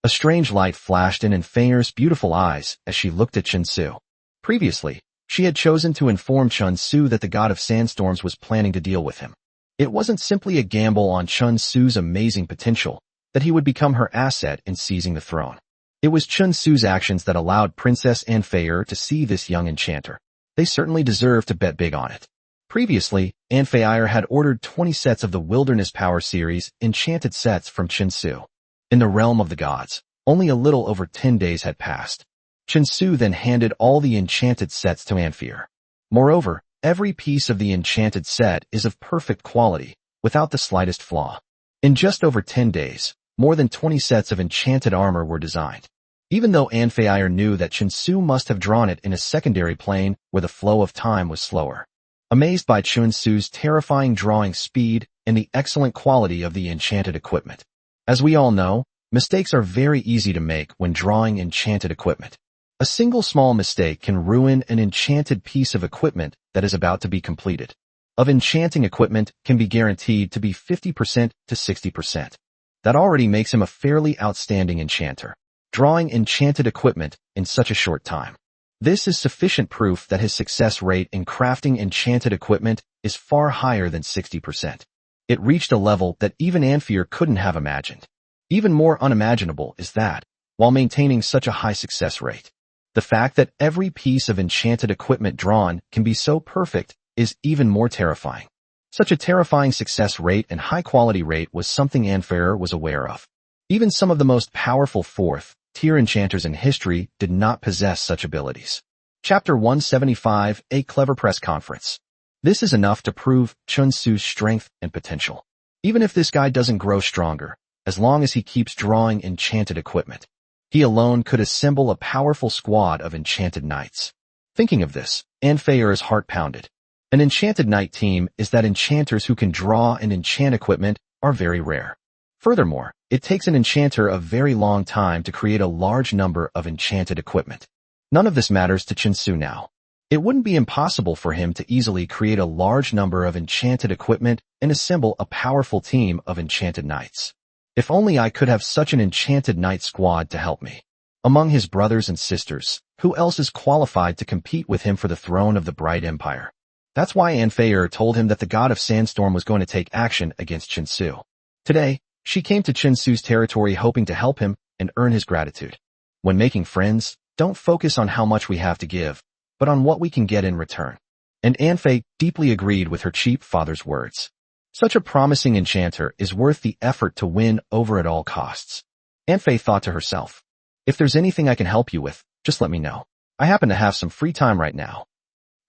A strange light flashed in Anfeir's beautiful eyes as she looked at Chun Su. Previously, she had chosen to inform Chun Su that the god of sandstorms was planning to deal with him. It wasn't simply a gamble on Chun Su's amazing potential that he would become her asset in seizing the throne. It was Chun Su's actions that allowed Princess Anfeir to see this young enchanter. They certainly deserved to bet big on it. Previously, Anfeir had ordered 20 sets of the Wilderness Power Series enchanted sets from Chun Su. In the realm of the gods, only a little over 10 days had passed. Chun Su then handed all the enchanted sets to Anfeir. Moreover, every piece of the enchanted set is of perfect quality, without the slightest flaw. In just over 10 days, more than 20 sets of enchanted armor were designed. Even though Anfeir knew that Chun Su must have drawn it in a secondary plane where the flow of time was slower. Amazed by Chun Su's terrifying drawing speed and the excellent quality of the enchanted equipment. As we all know, mistakes are very easy to make when drawing enchanted equipment. A single small mistake can ruin an enchanted piece of equipment that is about to be completed. Of enchanting equipment can be guaranteed to be 50% to 60%. That already makes him a fairly outstanding enchanter, drawing enchanted equipment in such a short time. This is sufficient proof that his success rate in crafting enchanted equipment is far higher than 60%. It reached a level that even Anfeir couldn't have imagined. Even more unimaginable is that, while maintaining such a high success rate, the fact that every piece of enchanted equipment drawn can be so perfect is even more terrifying. Such a terrifying success rate and high-quality rate was something Anfeir was aware of. Even some of the most powerful fourth-tier enchanters in history did not possess such abilities. Chapter 175, A Clever Press Conference. This is enough to prove Chun Su's strength and potential. Even if this guy doesn't grow stronger, as long as he keeps drawing enchanted equipment, he alone could assemble a powerful squad of enchanted knights. Thinking of this, Anfeyr's heart pounded. An enchanted knight team is that enchanters who can draw and enchant equipment are very rare. Furthermore, it takes an enchanter a very long time to create a large number of enchanted equipment. None of this matters to Chinsu now. It wouldn't be impossible for him to easily create a large number of enchanted equipment and assemble a powerful team of enchanted knights. If only I could have such an enchanted knight squad to help me. Among his brothers and sisters, who else is qualified to compete with him for the throne of the Bright Empire? That's why Anfeyr told him that the god of Sandstorm was going to take action against Chinsu. Today, she came to Chinsu's territory hoping to help him and earn his gratitude. When making friends, don't focus on how much we have to give, but on what we can get in return. And Anfei deeply agreed with her cheap father's words. Such a promising enchanter is worth the effort to win over at all costs. Anfei thought to herself, if there's anything I can help you with, just let me know. I happen to have some free time right now.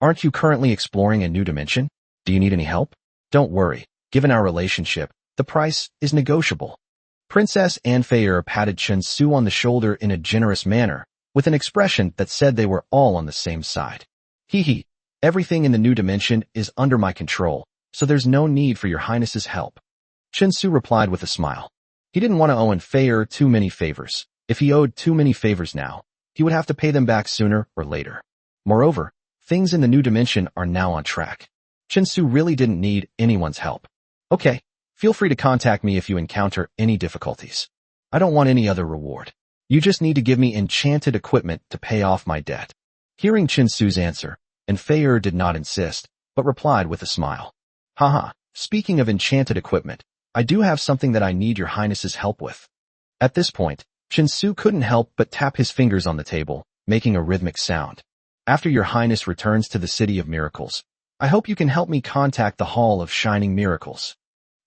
Aren't you currently exploring a new dimension? Do you need any help? Don't worry, given our relationship, the price is negotiable. Princess Anfei patted Chinsu on the shoulder in a generous manner, with an expression that said they were all on the same side. Hee hee, everything in the new dimension is under my control, so there's no need for your highness's help. Chinsu replied with a smile. He didn't want to owe Anfei too many favors. If he owed too many favors now, he would have to pay them back sooner or later. Moreover, things in the new dimension are now on track. Chinsu really didn't need anyone's help. Okay, feel free to contact me if you encounter any difficulties. I don't want any other reward. You just need to give me enchanted equipment to pay off my debt. Hearing Chinsu's answer, Anfei did not insist, but replied with a smile. Haha, speaking of enchanted equipment, I do have something that I need your highness's help with. At this point, Chinsu couldn't help but tap his fingers on the table, making a rhythmic sound. After your highness returns to the City of Miracles, I hope you can help me contact the Hall of Shining Miracles.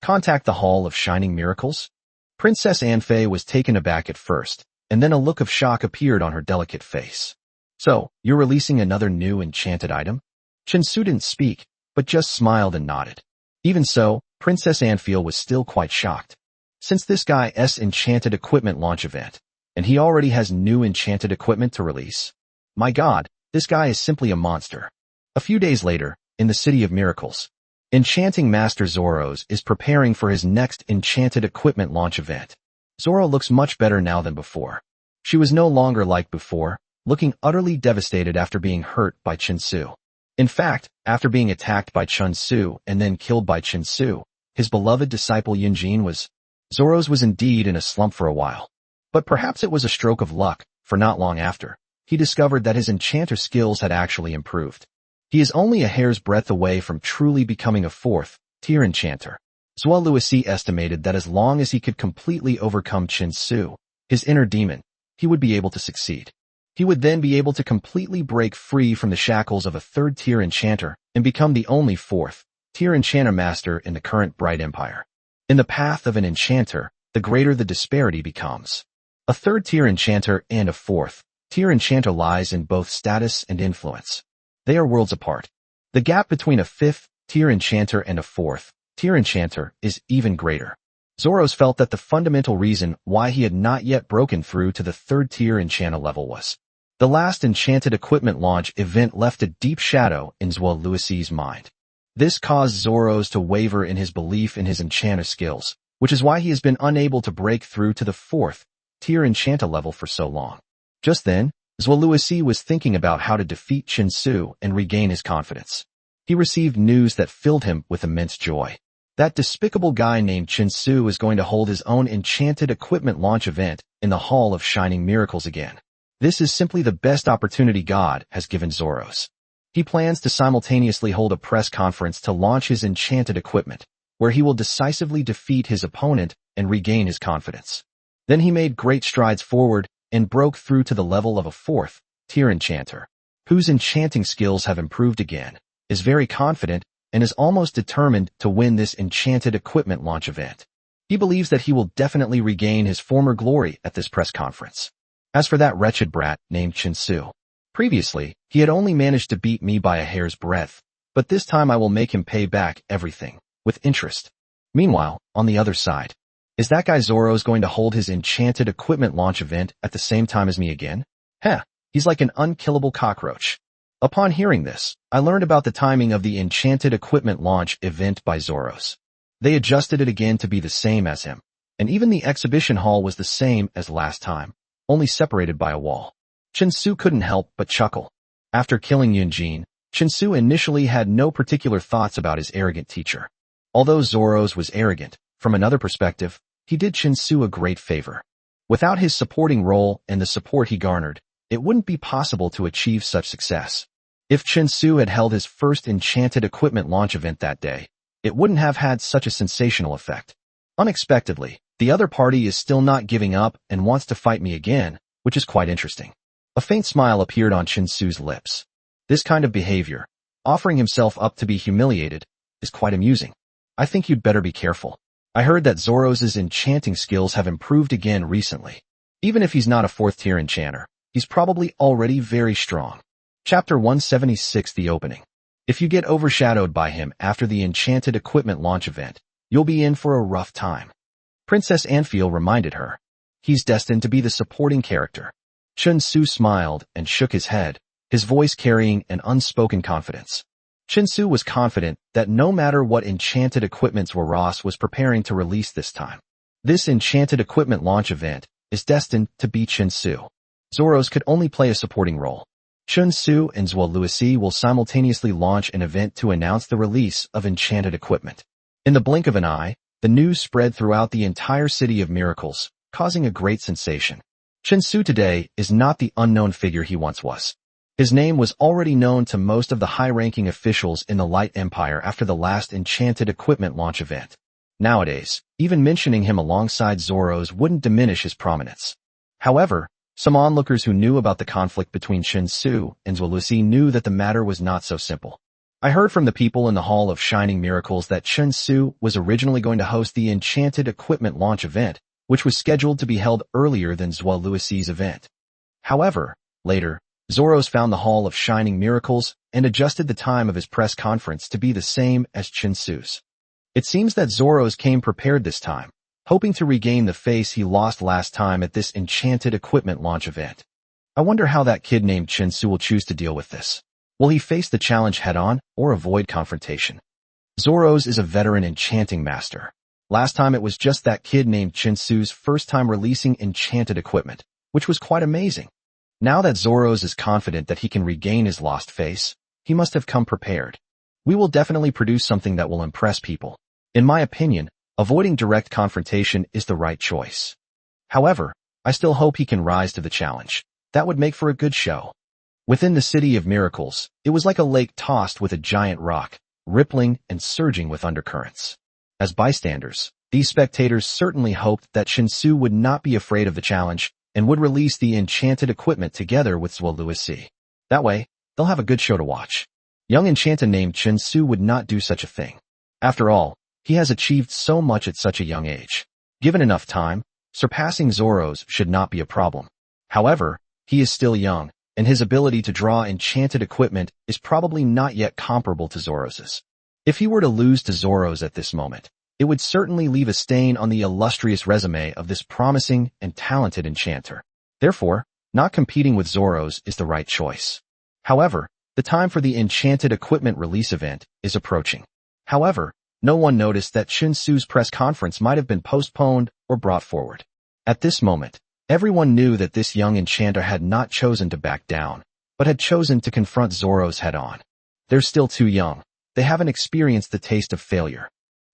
Contact the Hall of Shining Miracles? Princess Anfei was taken aback at first, and then a look of shock appeared on her delicate face. So, you're releasing another new enchanted item? Chinsu didn't speak, but just smiled and nodded. Even so, Princess Anfei was still quite shocked. Since this guy's enchanted equipment launch event, and he already has new enchanted equipment to release. My god, this guy is simply a monster. A few days later, in the City of Miracles, Enchanting Master Zoros is preparing for his next enchanted equipment launch event. Zoro looks much better now than before. She was no longer like before, looking utterly devastated after being hurt by Chinsu. In fact, after being attacked by Chinsu and then killed by Chinsu, his beloved disciple Yunjin Zoros was indeed in a slump for a while. But perhaps it was a stroke of luck, for not long after, he discovered that his enchanter skills had actually improved. He is only a hair's breadth away from truly becoming a fourth-tier enchanter. Zhuo Luisi estimated that as long as he could completely overcome Chinsu, his inner demon, he would be able to succeed. He would then be able to completely break free from the shackles of a third-tier enchanter and become the only fourth-tier enchanter master in the current Bright Empire. In the path of an enchanter, the greater the disparity becomes. A third-tier enchanter and a fourth-tier enchanter lies in both status and influence. They are worlds apart. The gap between a fifth-tier enchanter and a fourth-tier enchanter is even greater. Zoros felt that the fundamental reason why he had not yet broken through to the third-tier enchanter level was the last enchanted equipment launch event left a deep shadow in Zhuo Luisi's mind. This caused Zoros to waver in his belief in his enchanter skills, which is why he has been unable to break through to the fourth-tier enchanter level for so long. Just then, Zhuo Luisi was thinking about how to defeat Chinsu and regain his confidence. He received news that filled him with immense joy. That despicable guy named Chinsu is going to hold his own enchanted equipment launch event in the Hall of Shining Miracles again. This is simply the best opportunity God has given Zoros. He plans to simultaneously hold a press conference to launch his enchanted equipment, where he will decisively defeat his opponent and regain his confidence. Then he made great strides forward and broke through to the level of a fourth-tier enchanter, whose enchanting skills have improved again, is very confident, and is almost determined to win this enchanted equipment launch event. He believes that he will definitely regain his former glory at this press conference. As for that wretched brat named Chinsu, previously, he had only managed to beat me by a hair's breadth, but this time I will make him pay back everything, with interest. Meanwhile, on the other side, is that guy Zoro's going to hold his enchanted equipment launch event at the same time as me again? Heh, he's like an unkillable cockroach. Upon hearing this, I learned about the timing of the enchanted equipment launch event by Zoro's. They adjusted it again to be the same as him, and even the exhibition hall was the same as last time, only separated by a wall. Chinsu couldn't help but chuckle. After killing Yunjin, Chinsu initially had no particular thoughts about his arrogant teacher. Although Zoro's was arrogant, from another perspective, he did Chinsu a great favor. Without his supporting role and the support he garnered, it wouldn't be possible to achieve such success. If Chinsu had held his first enchanted equipment launch event that day, it wouldn't have had such a sensational effect. Unexpectedly, the other party is still not giving up and wants to fight me again, which is quite interesting. A faint smile appeared on Chinsu's lips. This kind of behavior, offering himself up to be humiliated, is quite amusing. I think you'd better be careful. I heard that Zoro's enchanting skills have improved again recently. Even if he's not a 4th-tier enchanter, he's probably already very strong. Chapter 176 The Opening. If you get overshadowed by him after the enchanted equipment launch event, you'll be in for a rough time. Princess Anfiel reminded her. He's destined to be the supporting character. Chinsu smiled and shook his head, his voice carrying an unspoken confidence. Chinsu was confident that no matter what enchanted equipments Ross was preparing to release this time, this enchanted equipment launch event is destined to be Chinsu. Zoro's could only play a supporting role. Chinsu and Zhuo will simultaneously launch an event to announce the release of enchanted equipment. In the blink of an eye, the news spread throughout the entire City of Miracles, causing a great sensation. Chinsu today is not the unknown figure he once was. His name was already known to most of the high-ranking officials in the Light Empire after the last enchanted equipment launch event. Nowadays, even mentioning him alongside Zoro's wouldn't diminish his prominence. However, some onlookers who knew about the conflict between Chinsu and Zhuo knew that the matter was not so simple. I heard from the people in the Hall of Shining Miracles that Chinsu was originally going to host the enchanted equipment launch event, which was scheduled to be held earlier than Zhuo event. However, later, Zoro's found the Hall of Shining Miracles and adjusted the time of his press conference to be the same as Chinsu's. It seems that Zoro's came prepared this time, hoping to regain the face he lost last time at this enchanted equipment launch event. I wonder how that kid named Chinsu will choose to deal with this. Will he face the challenge head-on or avoid confrontation? Zoro's is a veteran enchanting master. Last time it was just that kid named Chinsu's first time releasing enchanted equipment, which was quite amazing. Now that Zoro's is confident that he can regain his lost face, he must have come prepared. We will definitely produce something that will impress people. In my opinion, avoiding direct confrontation is the right choice. However, I still hope he can rise to the challenge. That would make for a good show. Within the City of Miracles, it was like a lake tossed with a giant rock, rippling and surging with undercurrents. As bystanders, these spectators certainly hoped that Chinsu would not be afraid of the challenge and would release the enchanted equipment together with Zhuo. That way, they'll have a good show to watch. Young enchanter named Chinsu would not do such a thing. After all, he has achieved so much at such a young age. Given enough time, surpassing Zoro's should not be a problem. However, he is still young, and his ability to draw enchanted equipment is probably not yet comparable to Zoro's. If he were to lose to Zoro's at this moment, it would certainly leave a stain on the illustrious resume of this promising and talented enchanter. Therefore, not competing with Zoro's is the right choice. However, the time for the enchanted equipment release event is approaching. However, no one noticed that Chinsu's press conference might have been postponed or brought forward. At this moment, everyone knew that this young enchanter had not chosen to back down, but had chosen to confront Zoro's head-on. They're still too young. They haven't experienced the taste of failure.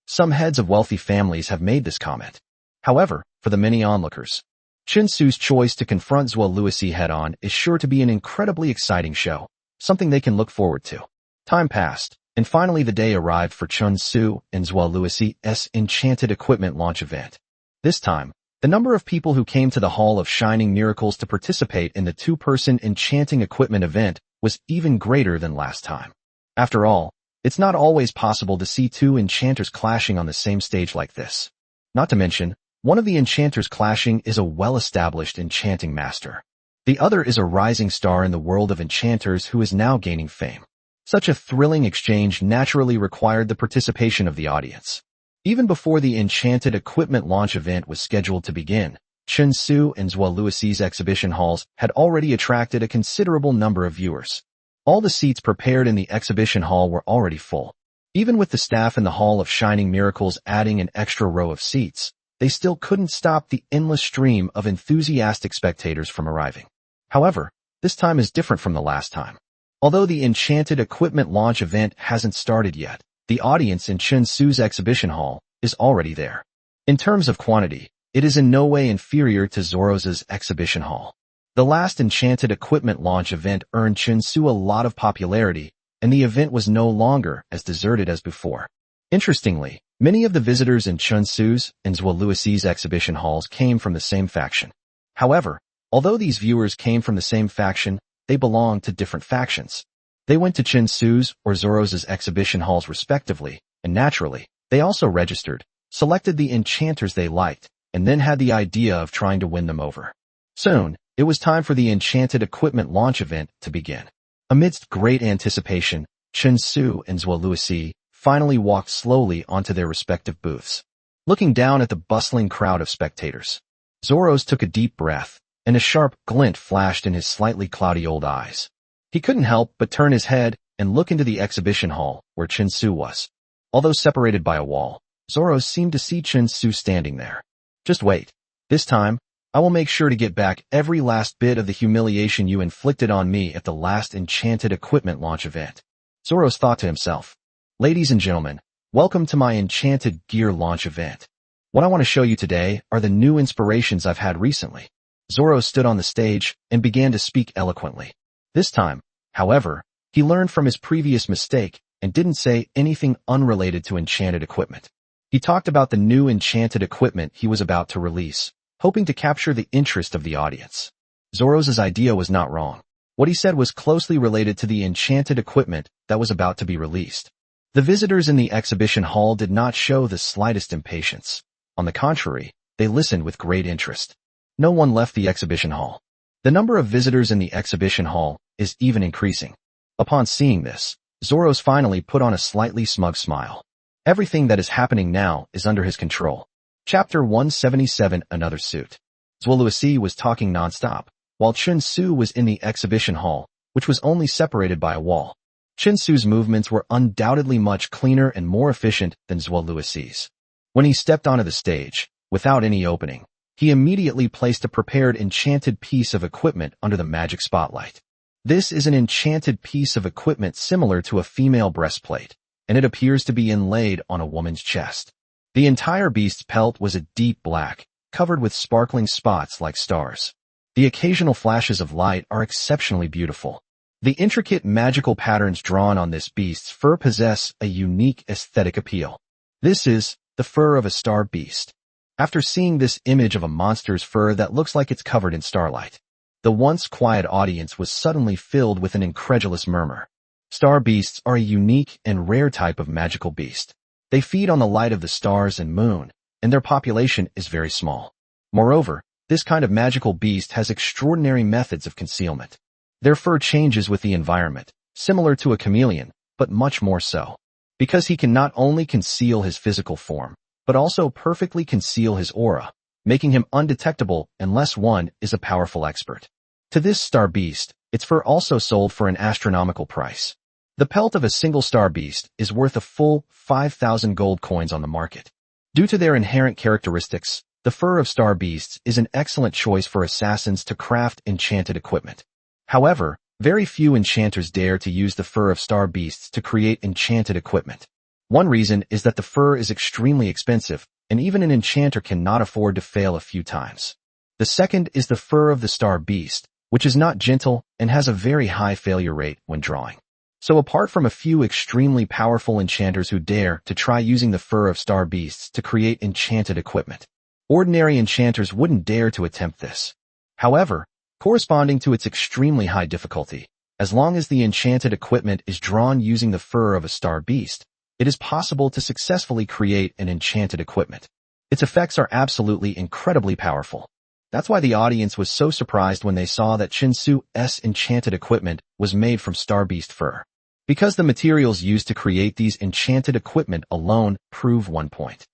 Some heads of wealthy families have made this comment. However, for the many onlookers, Chinsu's choice to confront Zhuo head-on is sure to be an incredibly exciting show, something they can look forward to. Time passed, and finally the day arrived for Chinsu and Zhuo's enchanted equipment launch event. This time, the number of people who came to the Hall of Shining Miracles to participate in the two-person enchanting equipment event was even greater than last time. After all, it's not always possible to see two enchanters clashing on the same stage like this. Not to mention, one of the enchanters clashing is a well-established enchanting master. The other is a rising star in the world of enchanters who is now gaining fame. Such a thrilling exchange naturally required the participation of the audience. Even before the Enchanted Equipment launch event was scheduled to begin, Chen Su and Zhuo Luisi's exhibition halls had already attracted a considerable number of viewers. All the seats prepared in the exhibition hall were already full. Even with the staff in the Hall of Shining Miracles adding an extra row of seats, they still couldn't stop the endless stream of enthusiastic spectators from arriving. However, this time is different from the last time. Although the Enchanted Equipment launch event hasn't started yet, the audience in Chen Su's exhibition hall is already there. In terms of quantity, it is in no way inferior to Zoro's exhibition hall. The last Enchanted Equipment launch event earned Chen Su a lot of popularity, and the event was no longer as deserted as before. Interestingly, many of the visitors in Chen Su's and Zhuo Luisi's exhibition halls came from the same faction. However, although these viewers came from the same faction, they belonged to different factions. They went to Chen Su's or Zoro's exhibition halls respectively, and naturally, they also registered, selected the enchanters they liked, and then had the idea of trying to win them over. Soon, it was time for the Enchanted Equipment launch event to begin. Amidst great anticipation, Chen Su and Zhuo Luisi finally walked slowly onto their respective booths. Looking down at the bustling crowd of spectators, Zoro's took a deep breath, and a sharp glint flashed in his slightly cloudy old eyes. He couldn't help but turn his head and look into the exhibition hall where Chen Su was. Although separated by a wall, Zoro seemed to see Chen Su standing there. Just wait. This time, I will make sure to get back every last bit of the humiliation you inflicted on me at the last Enchanted Equipment launch event. Zoro thought to himself. Ladies and gentlemen, welcome to my Enchanted Gear launch event. What I want to show you today are the new inspirations I've had recently. Zoro stood on the stage and began to speak eloquently. This time, however, he learned from his previous mistake and didn't say anything unrelated to Enchanted Equipment. He talked about the new Enchanted Equipment he was about to release, hoping to capture the interest of the audience. Zoro's idea was not wrong. What he said was closely related to the Enchanted Equipment that was about to be released. The visitors in the exhibition hall did not show the slightest impatience. On the contrary, they listened with great interest. No one left the exhibition hall. The number of visitors in the exhibition hall is even increasing. Upon seeing this, Zoro finally put on a slightly smug smile. Everything that is happening now is under his control. Chapter 177 Another Suit. Zhuo Luisi was talking non-stop, while Chen Su was in the exhibition hall, which was only separated by a wall. Chen Su's movements were undoubtedly much cleaner and more efficient than Zhuo Luisi's. When he stepped onto the stage, without any opening, he immediately placed a prepared enchanted piece of equipment under the magic spotlight. This is an enchanted piece of equipment similar to a female breastplate, and it appears to be inlaid on a woman's chest. The entire beast's pelt was a deep black, covered with sparkling spots like stars. The occasional flashes of light are exceptionally beautiful. The intricate magical patterns drawn on this beast's fur possess a unique aesthetic appeal. This is the fur of a star beast. After seeing this image of a monster's fur that looks like it's covered in starlight, the once quiet audience was suddenly filled with an incredulous murmur. Star beasts are a unique and rare type of magical beast. They feed on the light of the stars and moon, and their population is very small. Moreover, this kind of magical beast has extraordinary methods of concealment. Their fur changes with the environment, similar to a chameleon, but much more so. Because he can not only conceal his physical form, but also perfectly conceal his aura, making him undetectable unless one is a powerful expert. To this star beast, its fur also sold for an astronomical price. The pelt of a single star beast is worth a full 5,000 gold coins on the market. Due to their inherent characteristics, the fur of star beasts is an excellent choice for assassins to craft enchanted equipment. However, very few enchanters dare to use the fur of star beasts to create enchanted equipment. One reason is that the fur is extremely expensive, and even an enchanter cannot afford to fail a few times. The second is the fur of the star beast, which is not gentle and has a very high failure rate when drawing. So apart from a few extremely powerful enchanters who dare to try using the fur of star beasts to create enchanted equipment, ordinary enchanters wouldn't dare to attempt this. However, corresponding to its extremely high difficulty, as long as the enchanted equipment is drawn using the fur of a star beast, it is possible to successfully create an enchanted equipment. Its effects are absolutely incredibly powerful. That's why the audience was so surprised when they saw that Chen Su's enchanted equipment was made from star beast fur. Because the materials used to create these enchanted equipment alone prove one point.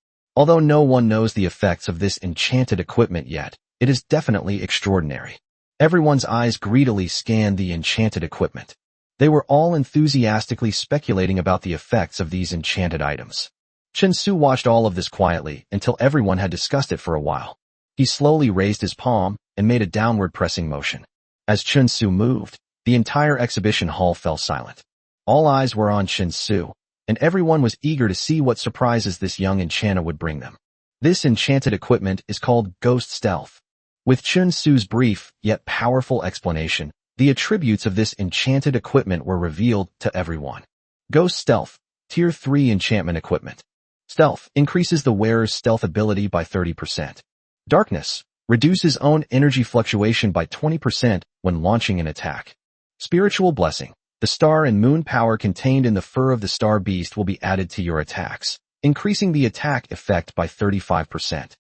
Although no one knows the effects of this enchanted equipment yet, it is definitely extraordinary. Everyone's eyes greedily scanned the enchanted equipment. They were all enthusiastically speculating about the effects of these enchanted items. Chen Su watched all of this quietly until everyone had discussed it for a while. He slowly raised his palm and made a downward pressing motion. As Chen Su moved, the entire exhibition hall fell silent. All eyes were on Chen Su, and everyone was eager to see what surprises this young enchanter would bring them. This enchanted equipment is called Ghost Stealth. With Chen Su's brief yet powerful explanation, the attributes of this enchanted equipment were revealed to everyone. Ghost Stealth, Tier 3 Enchantment Equipment. Stealth increases the wearer's stealth ability by 30%. Darkness reduces own energy fluctuation by 20% when launching an attack. Spiritual Blessing. The star and moon power contained in the fur of the star beast will be added to your attacks, increasing the attack effect by 35%.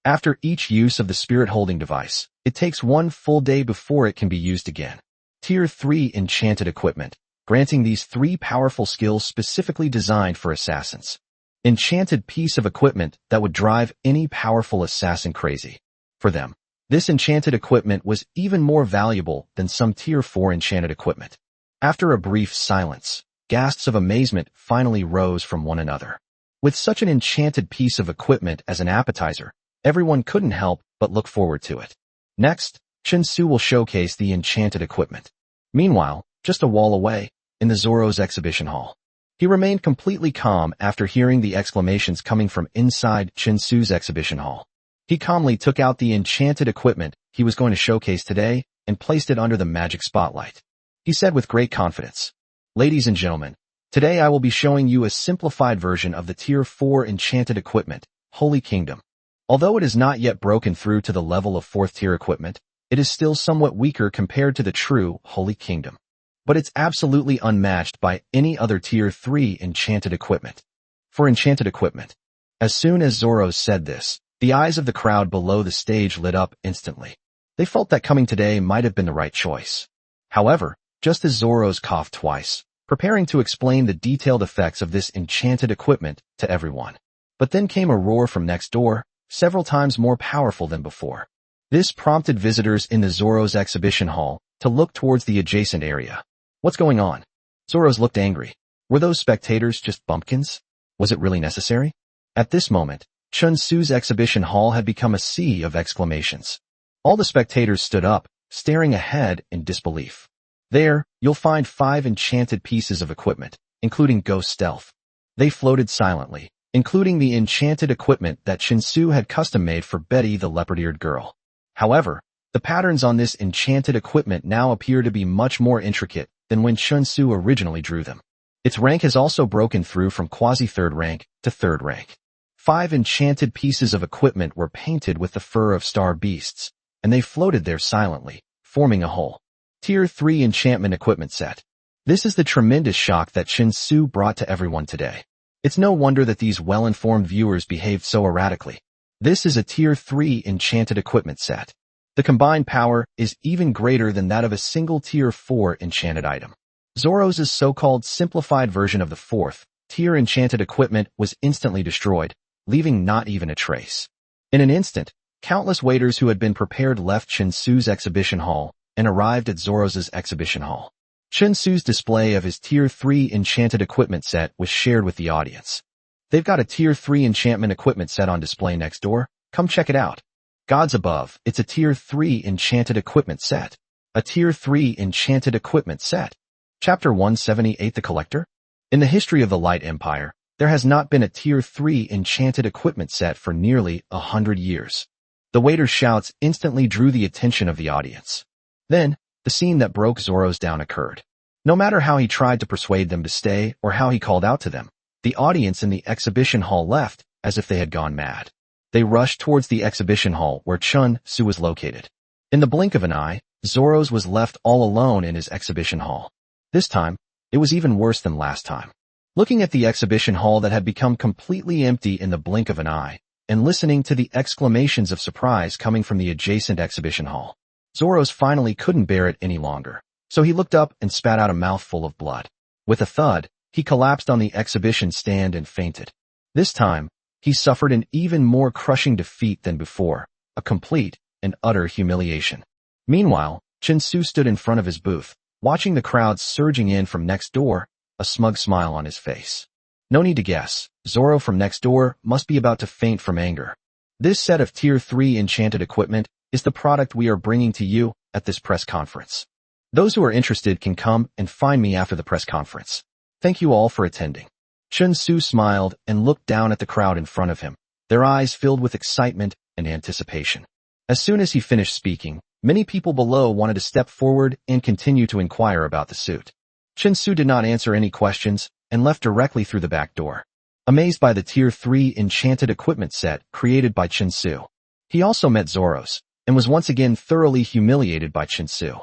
After each use of the spirit holding device, it takes one full day before it can be used again. Tier 3 Enchanted Equipment, granting these 3 powerful skills specifically designed for assassins. Enchanted piece of equipment that would drive any powerful assassin crazy. For them, this enchanted equipment was even more valuable than some Tier 4 enchanted equipment. After a brief silence, gasps of amazement finally rose from one another. With such an enchanted piece of equipment as an appetizer, everyone couldn't help but look forward to it. Next, Chen Su will showcase the enchanted equipment. Meanwhile, just a wall away, in the Zoro's exhibition hall. He remained completely calm after hearing the exclamations coming from inside Chen Su's exhibition hall. He calmly took out the enchanted equipment he was going to showcase today and placed it under the magic spotlight. He said with great confidence, "Ladies and gentlemen, today I will be showing you a simplified version of the Tier 4 enchanted equipment, Holy Kingdom. Although it is not yet broken through to the level of 4th tier equipment, it is still somewhat weaker compared to the true Holy Kingdom. But it's absolutely unmatched by any other Tier 3 enchanted equipment." For enchanted equipment. As soon as Zoro said this, the eyes of the crowd below the stage lit up instantly. They felt that coming today might have been the right choice. However, just as Zoro's coughed twice, preparing to explain the detailed effects of this enchanted equipment to everyone. But then came a roar from next door, several times more powerful than before. This prompted visitors in the Zoro's exhibition hall to look towards the adjacent area. What's going on? Zoro's looked angry. Were those spectators just bumpkins? Was it really necessary? At this moment, Chen Su's exhibition hall had become a sea of exclamations. All the spectators stood up, staring ahead in disbelief. There, you'll find 5 enchanted pieces of equipment, including Ghost Stealth. They floated silently, including the enchanted equipment that Chen Su had custom-made for Betty the leopard-eared girl. However, the patterns on this enchanted equipment now appear to be much more intricate than when Chen Su originally drew them. Its rank has also broken through from quasi-3rd rank to 3rd rank. 5 enchanted pieces of equipment were painted with the fur of star beasts, and they floated there silently, forming a whole Tier 3 enchantment equipment set. This is the tremendous shock that Chen Su brought to everyone today. It's no wonder that these well-informed viewers behaved so erratically. This is a Tier 3 enchanted equipment set. The combined power is even greater than that of a single Tier 4 enchanted item. Zoro's so-called simplified version of the 4th tier enchanted equipment was instantly destroyed, leaving not even a trace. In an instant, countless waiters who had been prepared left Chen Su's exhibition hall and arrived at Zoro's exhibition hall. Chen Su's display of his Tier 3 enchanted equipment set was shared with the audience. "They've got a Tier 3 enchantment equipment set on display next door. Come check it out. Gods above, it's a Tier 3 enchanted equipment set. A Tier 3 enchanted equipment set." Chapter 178 The Collector? In the history of the Light Empire, there has not been a Tier 3 enchanted equipment set for nearly 100 years. The waiter's shouts instantly drew the attention of the audience. Then, the scene that broke Zoro's down occurred. No matter how he tried to persuade them to stay or how he called out to them, the audience in the exhibition hall left as if they had gone mad. They rushed towards the exhibition hall where Chen Su was located. In the blink of an eye, Zoro's was left all alone in his exhibition hall. This time, it was even worse than last time. Looking at the exhibition hall that had become completely empty in the blink of an eye, and listening to the exclamations of surprise coming from the adjacent exhibition hall, Zoro's finally couldn't bear it any longer, so he looked up and spat out a mouthful of blood. With a thud, he collapsed on the exhibition stand and fainted. This time, he suffered an even more crushing defeat than before, a complete and utter humiliation. Meanwhile, Chen Su stood in front of his booth, watching the crowd surging in from next door, a smug smile on his face. No need to guess, Zoro from next door must be about to faint from anger. This set of Tier 3 enchanted equipment is the product we are bringing to you at this press conference. Those who are interested can come and find me after the press conference. Thank you all for attending. Chen Su smiled and looked down at the crowd in front of him, their eyes filled with excitement and anticipation. As soon as he finished speaking, many people below wanted to step forward and continue to inquire about the suit. Chen Su did not answer any questions and left directly through the back door. Amazed by the Tier 3 enchanted equipment set created by Chen Su, he also met Zoros and was once again thoroughly humiliated by Chen Su.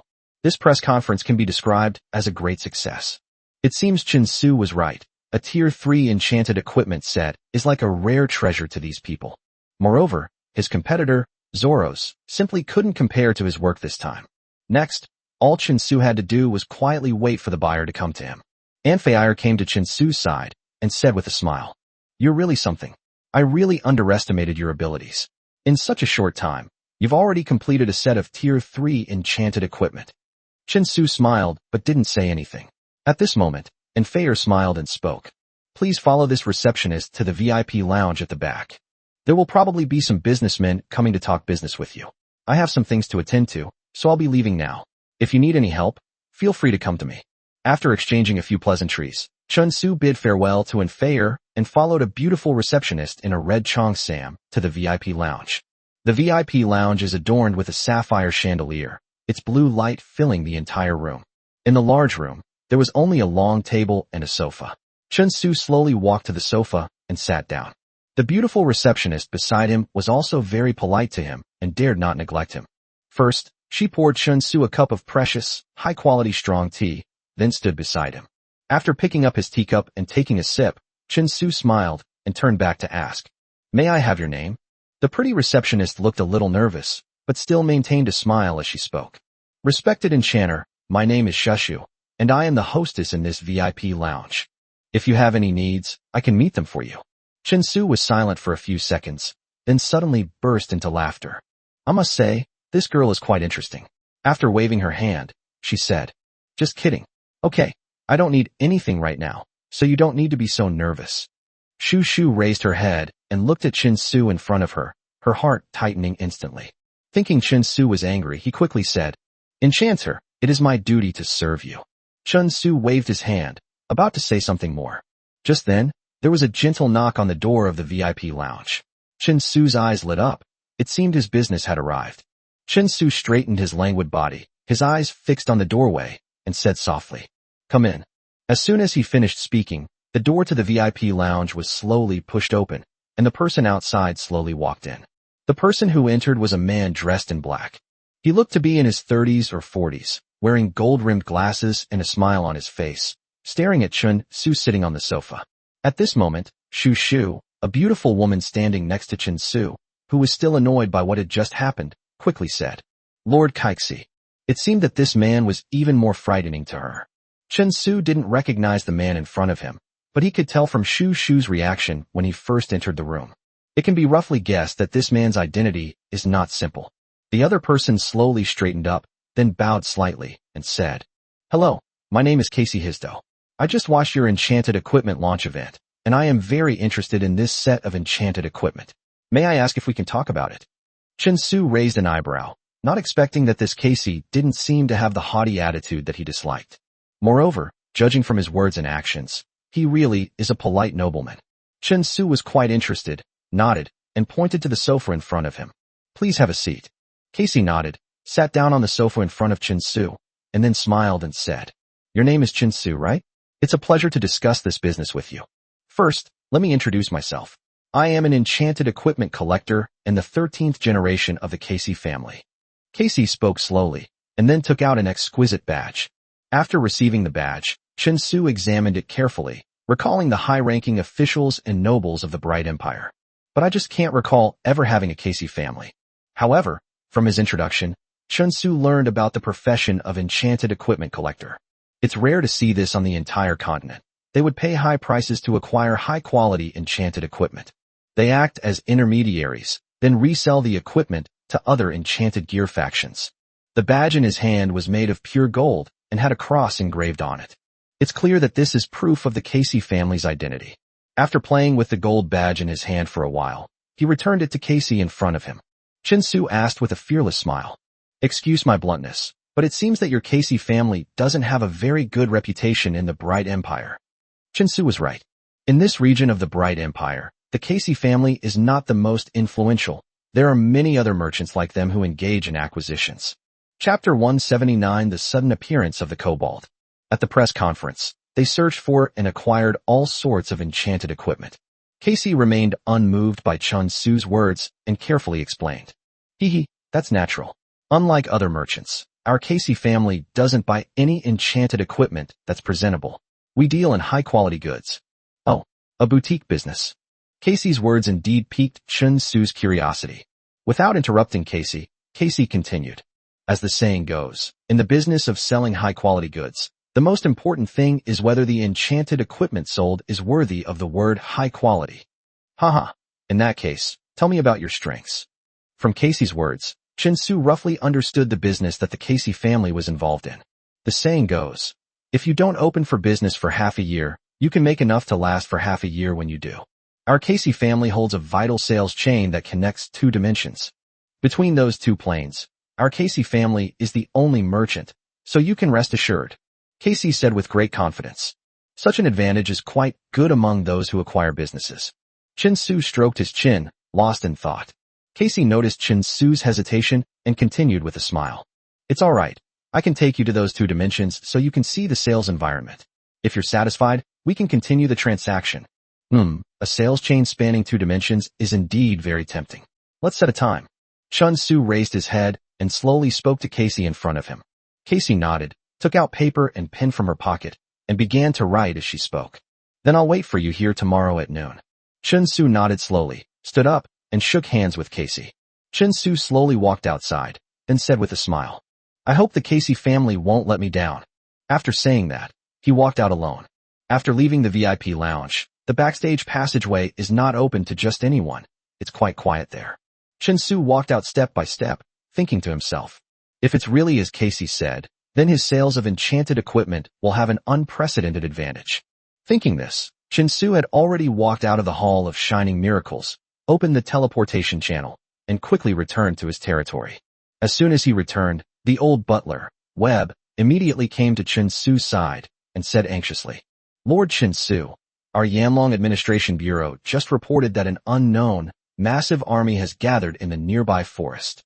This press conference can be described as a great success. It seems Chen Su was right. A Tier 3 enchanted equipment set is like a rare treasure to these people. Moreover, his competitor, Zoros, simply couldn't compare to his work this time. Next, all Chen Su had to do was quietly wait for the buyer to come to him. Anfeir came to Chen Su's side and said with a smile, "You're really something. I really underestimated your abilities. In such a short time, you've already completed a set of Tier 3 enchanted equipment." Chen Su smiled but didn't say anything. At this moment, Anfeir smiled and spoke. "Please follow this receptionist to the VIP lounge at the back. There will probably be some businessmen coming to talk business with you. I have some things to attend to, so I'll be leaving now. If you need any help, feel free to come to me." After exchanging a few pleasantries, Chen Su bid farewell to Anfeir and followed a beautiful receptionist in a red cheongsam to the VIP lounge. The VIP lounge is adorned with a sapphire chandelier, its blue light filling the entire room. In the large room, there was only a long table and a sofa. Chen Su slowly walked to the sofa and sat down. The beautiful receptionist beside him was also very polite to him and dared not neglect him. First, she poured Chen Su a cup of precious, high-quality strong tea, then stood beside him. After picking up his teacup and taking a sip, Chen Su smiled and turned back to ask, "May I have your name?" The pretty receptionist looked a little nervous, but still maintained a smile as she spoke. "Respected enchanter, my name is Shushu, and I am the hostess in this VIP lounge. If you have any needs, I can meet them for you." Chen Su was silent for a few seconds, then suddenly burst into laughter. "I must say, this girl is quite interesting." After waving her hand, she said, "Just kidding. Okay, I don't need anything right now, so you don't need to be so nervous." Shu Shu raised her head and looked at Chen Su in front of her, her heart tightening instantly. Thinking Chen Su was angry, he quickly said, "Enchanter, it is my duty to serve you." Chen Su waved his hand, about to say something more. Just then, there was a gentle knock on the door of the VIP lounge. Chen Su's eyes lit up. It seemed his business had arrived. Chen Su straightened his languid body, his eyes fixed on the doorway, and said softly, "Come in." As soon as he finished speaking, the door to the VIP lounge was slowly pushed open, and the person outside slowly walked in. The person who entered was a man dressed in black. He looked to be in his 30s or 40s, wearing gold-rimmed glasses and a smile on his face, staring at Chen Su sitting on the sofa. At this moment, Shu Shu, a beautiful woman standing next to Chen Su, who was still annoyed by what had just happened, quickly said, "Lord Keixi." It seemed that this man was even more frightening to her. Chen Su didn't recognize the man in front of him, but he could tell from Shu Shu's reaction when he first entered the room. It can be roughly guessed that this man's identity is not simple. The other person slowly straightened up, then bowed slightly, and said, "Hello, my name is Casey Hisdo. I just watched your enchanted equipment launch event, and I am very interested in this set of enchanted equipment. May I ask if we can talk about it?" Chen Su raised an eyebrow, not expecting that this Casey didn't seem to have the haughty attitude that he disliked. Moreover, judging from his words and actions, he really is a polite nobleman. Chen Su was quite interested, nodded, and pointed to the sofa in front of him. "Please have a seat." Casey nodded, sat down on the sofa in front of Chen Su, and then smiled and said, "Your name is Chen Su, right? It's a pleasure to discuss this business with you. First, let me introduce myself. I am an enchanted equipment collector and the 13th generation of the Casey family." Casey spoke slowly, and then took out an exquisite badge. After receiving the badge, Chen Su examined it carefully, recalling the high-ranking officials and nobles of the Bright Empire. "But I just can't recall ever having a Casey family." However, from his introduction, Chen Su learned about the profession of enchanted equipment collector. It's rare to see this on the entire continent. They would pay high prices to acquire high-quality enchanted equipment. They act as intermediaries, then resell the equipment to other enchanted gear factions. The badge in his hand was made of pure gold and had a cross engraved on it. It's clear that this is proof of the Casey family's identity. After playing with the gold badge in his hand for a while, he returned it to Casey in front of him. Chen Su asked with a fearless smile, "Excuse my bluntness, but it seems that your Casey family doesn't have a very good reputation in the Bright Empire." Chen Su was right. In this region of the Bright Empire, the Casey family is not the most influential. There are many other merchants like them who engage in acquisitions. Chapter 179: The Sudden Appearance of the Kobold. At the press conference, they searched for and acquired all sorts of enchanted equipment. Casey remained unmoved by Chen Su's words and carefully explained. That's natural. Unlike other merchants, our Casey family doesn't buy any enchanted equipment that's presentable. We deal in high-quality goods. Oh, a boutique business. Casey's words indeed piqued Chen Su's curiosity. Without interrupting Casey continued. As the saying goes, in the business of selling high-quality goods, the most important thing is whether the enchanted equipment sold is worthy of the word high quality. In that case, tell me about your strengths. From Casey's words, Chen Su roughly understood the business that the Casey family was involved in. The saying goes, if you don't open for business for half a year, you can make enough to last for half a year when you do. Our Casey family holds a vital sales chain that connects two dimensions. Between those two planes, our Casey family is the only merchant, so you can rest assured. Casey said with great confidence. Such an advantage is quite good among those who acquire businesses. Chen Su stroked his chin, lost in thought. Casey noticed Chen Su's hesitation and continued with a smile. It's all right. I can take you to those two dimensions so you can see the sales environment. If you're satisfied, we can continue the transaction. A sales chain spanning two dimensions is indeed very tempting. Let's set a time. Chen Su raised his head and slowly spoke to Casey in front of him. Casey nodded, took out paper and pen from her pocket, and began to write as she spoke. Then I'll wait for you here tomorrow at noon. Chen Su nodded slowly, stood up, and shook hands with Casey. Chen Su slowly walked outside, then said with a smile, I hope the Casey family won't let me down. After saying that, he walked out alone. After leaving the VIP lounge, the backstage passageway is not open to just anyone. It's quite quiet there. Chen Su walked out step by step, thinking to himself, if it's really as Casey said, then his sales of enchanted equipment will have an unprecedented advantage. Thinking this, Chen Su had already walked out of the Hall of Shining Miracles, opened the teleportation channel, and quickly returned to his territory. As soon as he returned, the old butler, Webb, immediately came to Chen Su's side and said anxiously, Lord Chen Su, our Yanlong Administration Bureau just reported that an unknown, massive army has gathered in the nearby forest.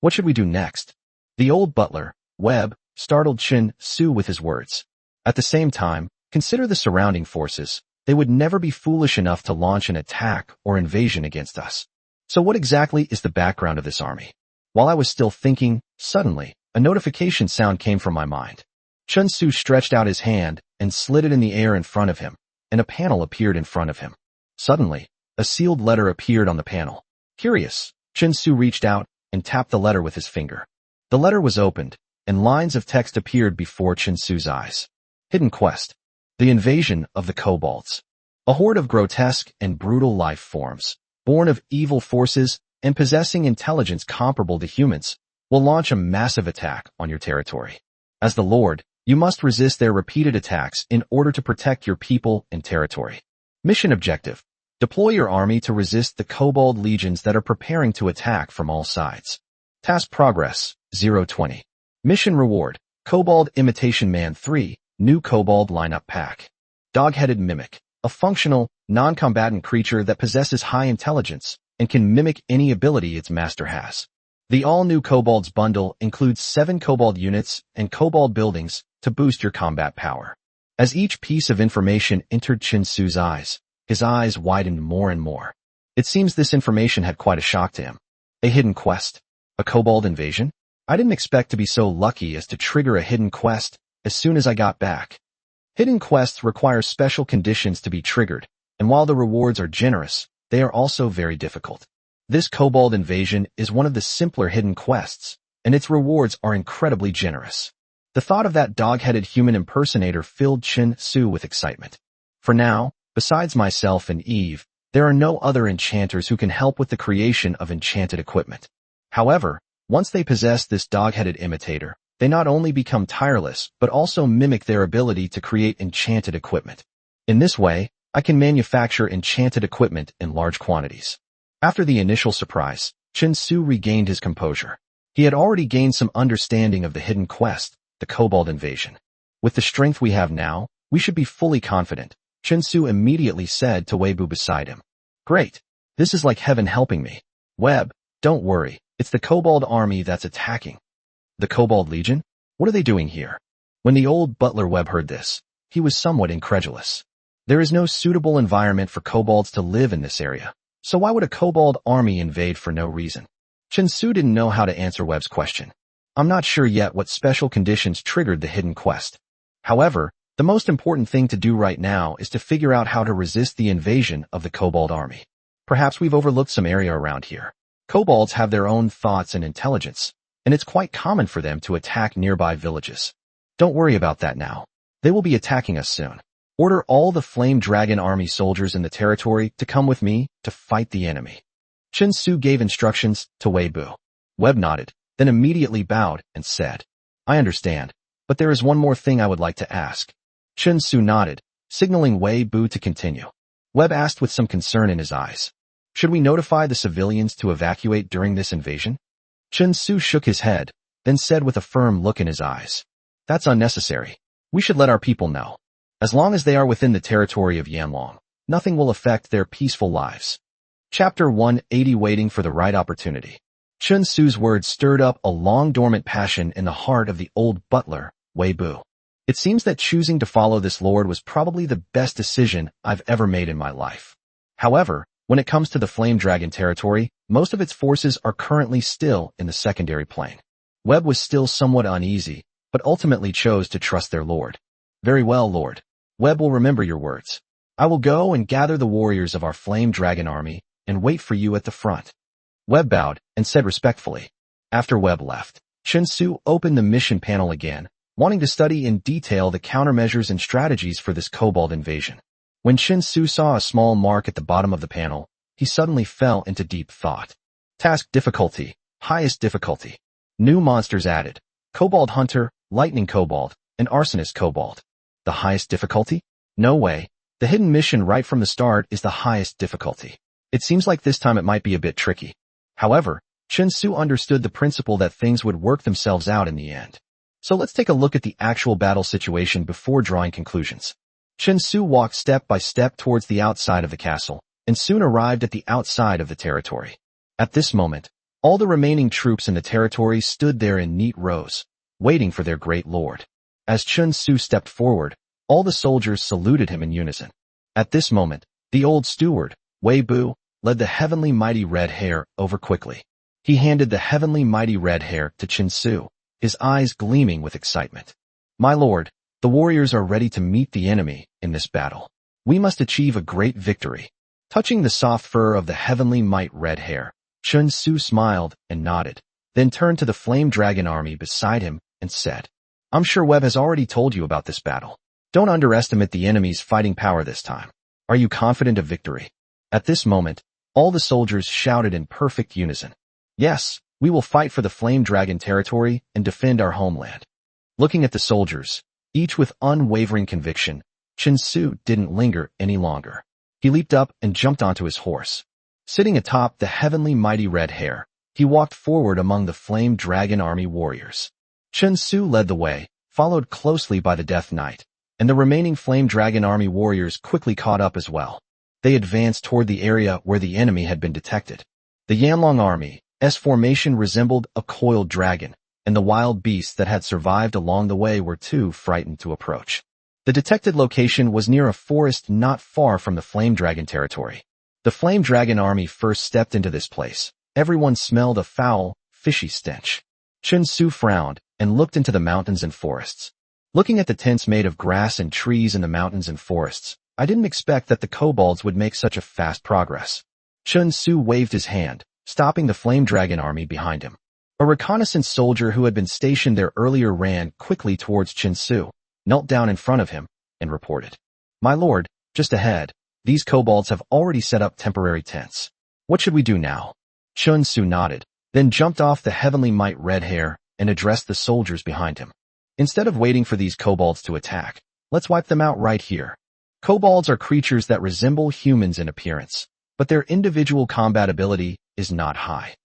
What should we do next? The old butler, Webb, startled Chen Su with his words. At the same time, consider the surrounding forces. They would never be foolish enough to launch an attack or invasion against us. So what exactly is the background of this army? While I was still thinking, suddenly, a notification sound came from my mind. Chen Su stretched out his hand and slid it in the air in front of him, and a panel appeared in front of him. Suddenly, a sealed letter appeared on the panel. Curious, Chen Su reached out and tapped the letter with his finger. The letter was opened, and lines of text appeared before Chen Su's eyes. Hidden Quest. The Invasion of the Kobolds. A horde of grotesque and brutal life forms, born of evil forces and possessing intelligence comparable to humans, will launch a massive attack on your territory. As the Lord, you must resist their repeated attacks in order to protect your people and territory. Mission objective. Deploy your army to resist the Kobold legions that are preparing to attack from all sides. Task progress, 020. Mission reward, Kobold Imitation Man 3, New Kobold Lineup Pack. Dog-headed Mimic, a functional, non-combatant creature that possesses high intelligence and can mimic any ability its master has. The all-new Kobolds bundle includes 7 Kobold units and Kobold buildings to boost your combat power. As each piece of information entered Chen Su's eyes, his eyes widened more and more. It seems this information had quite a shock to him. A hidden quest? A Kobold invasion? I didn't expect to be so lucky as to trigger a hidden quest as soon as I got back. Hidden quests require special conditions to be triggered, and while the rewards are generous, they are also very difficult. This Kobold invasion is one of the simpler hidden quests, and its rewards are incredibly generous. The thought of that dog-headed human impersonator filled Chen Su with excitement. For now, besides myself and Eve, There are no other enchanters who can help with the creation of enchanted equipment. However, once they possess this dog-headed imitator, they not only become tireless, but also mimic their ability to create enchanted equipment. In this way, I can manufacture enchanted equipment in large quantities. After the initial surprise, Chen Su regained his composure. He had already gained some understanding of the hidden quest, the Kobold invasion. With the strength we have now, we should be fully confident, Chen Su immediately said to Weibo beside him. Great. This is like heaven helping me. Web, don't worry. It's the Kobold army that's attacking. The Kobold Legion? What are they doing here? When the old butler Web heard this, he was somewhat incredulous. There is no suitable environment for kobolds to live in this area, so why would a kobold army invade for no reason? Chen Su didn't know how to answer Web's question. I'm not sure yet what special conditions triggered the hidden quest. However, the most important thing to do right now is to figure out how to resist the invasion of the kobold army. Perhaps we've overlooked some area around here. Kobolds have their own thoughts and intelligence, and it's quite common for them to attack nearby villages. Don't worry about that now. They will be attacking us soon. Order all the Flame Dragon Army soldiers in the territory to come with me to fight the enemy. Chen Su gave instructions to Weibo. Web nodded, then immediately bowed and said, I understand, but there is one more thing I would like to ask. Chen Su nodded, signaling Weibo to continue. Web asked with some concern in his eyes. Should we notify the civilians to evacuate during this invasion? Chen Su shook his head, then said with a firm look in his eyes. That's unnecessary. We should let our people know. As long as they are within the territory of Yanlong, nothing will affect their peaceful lives. Chapter 180 Waiting for the Right Opportunity. Chen Su's words stirred up a long-dormant passion in the heart of the old butler, Weibo. It seems that choosing to follow this lord was probably the best decision I've ever made in my life. However, when it comes to the Flame Dragon territory, most of its forces are currently still in the secondary plane. Web was still somewhat uneasy, but ultimately chose to trust their lord. Very well, Lord. Web will remember your words. I will go and gather the warriors of our Flame Dragon army and wait for you at the front. Web bowed and said respectfully. After Web left, Chen Su opened the mission panel again, wanting to study in detail the countermeasures and strategies for this kobold invasion. When Chen Su saw a small mark at the bottom of the panel, he suddenly fell into deep thought. Task difficulty, highest difficulty. New monsters added. Kobold Hunter, Lightning Kobold, and Arsonist Kobold. The highest difficulty? No way. The hidden mission right from the start is the highest difficulty. It seems like this time it might be a bit tricky. However, Chen Su understood the principle that things would work themselves out in the end. So let's take a look at the actual battle situation before drawing conclusions. Chen Su walked step by step towards the outside of the castle, and soon arrived at the outside of the territory. At this moment, all the remaining troops in the territory stood there in neat rows, waiting for their great lord. As Chen Su stepped forward, all the soldiers saluted him in unison. At this moment, the old steward, Weibo, led the heavenly mighty red hair over quickly. He handed the heavenly mighty red hair to Chen Su, his eyes gleaming with excitement. My lord, the warriors are ready to meet the enemy in this battle. We must achieve a great victory. Touching the soft fur of the heavenly might red hair, Chen Su smiled and nodded, then turned to the Flame Dragon army beside him and said, I'm sure Web has already told you about this battle. Don't underestimate the enemy's fighting power this time. Are you confident of victory? At this moment, all the soldiers shouted in perfect unison. Yes, we will fight for the Flame Dragon territory and defend our homeland. Looking at the soldiers, each with unwavering conviction, Chen Su didn't linger any longer. He leaped up and jumped onto his horse. Sitting atop the heavenly mighty red hair, he walked forward among the Flame Dragon army warriors. Chen Su led the way, followed closely by the Death Knight, and the remaining Flame Dragon army warriors quickly caught up as well. They advanced toward the area where the enemy had been detected. The Yanlong army's formation resembled a coiled dragon, and the wild beasts that had survived along the way were too frightened to approach. The detected location was near a forest not far from the Flame Dragon territory. The Flame Dragon army first stepped into this place. Everyone smelled a foul, fishy stench. Chen Su frowned and looked into the mountains and forests. Looking at the tents made of grass and trees in the mountains and forests, I didn't expect that the kobolds would make such a fast progress. Chen Su waved his hand, stopping the Flame Dragon army behind him. A reconnaissance soldier who had been stationed there earlier ran quickly towards Chen Su, knelt down in front of him, and reported. My lord, just ahead, These kobolds have already set up temporary tents. What should we do now? Chun Su nodded, then jumped off the heavenly might red hair and addressed the soldiers behind him. Instead of waiting for these kobolds to attack, let's wipe them out right here. Kobolds are creatures that resemble humans in appearance, but their individual combat ability is not high.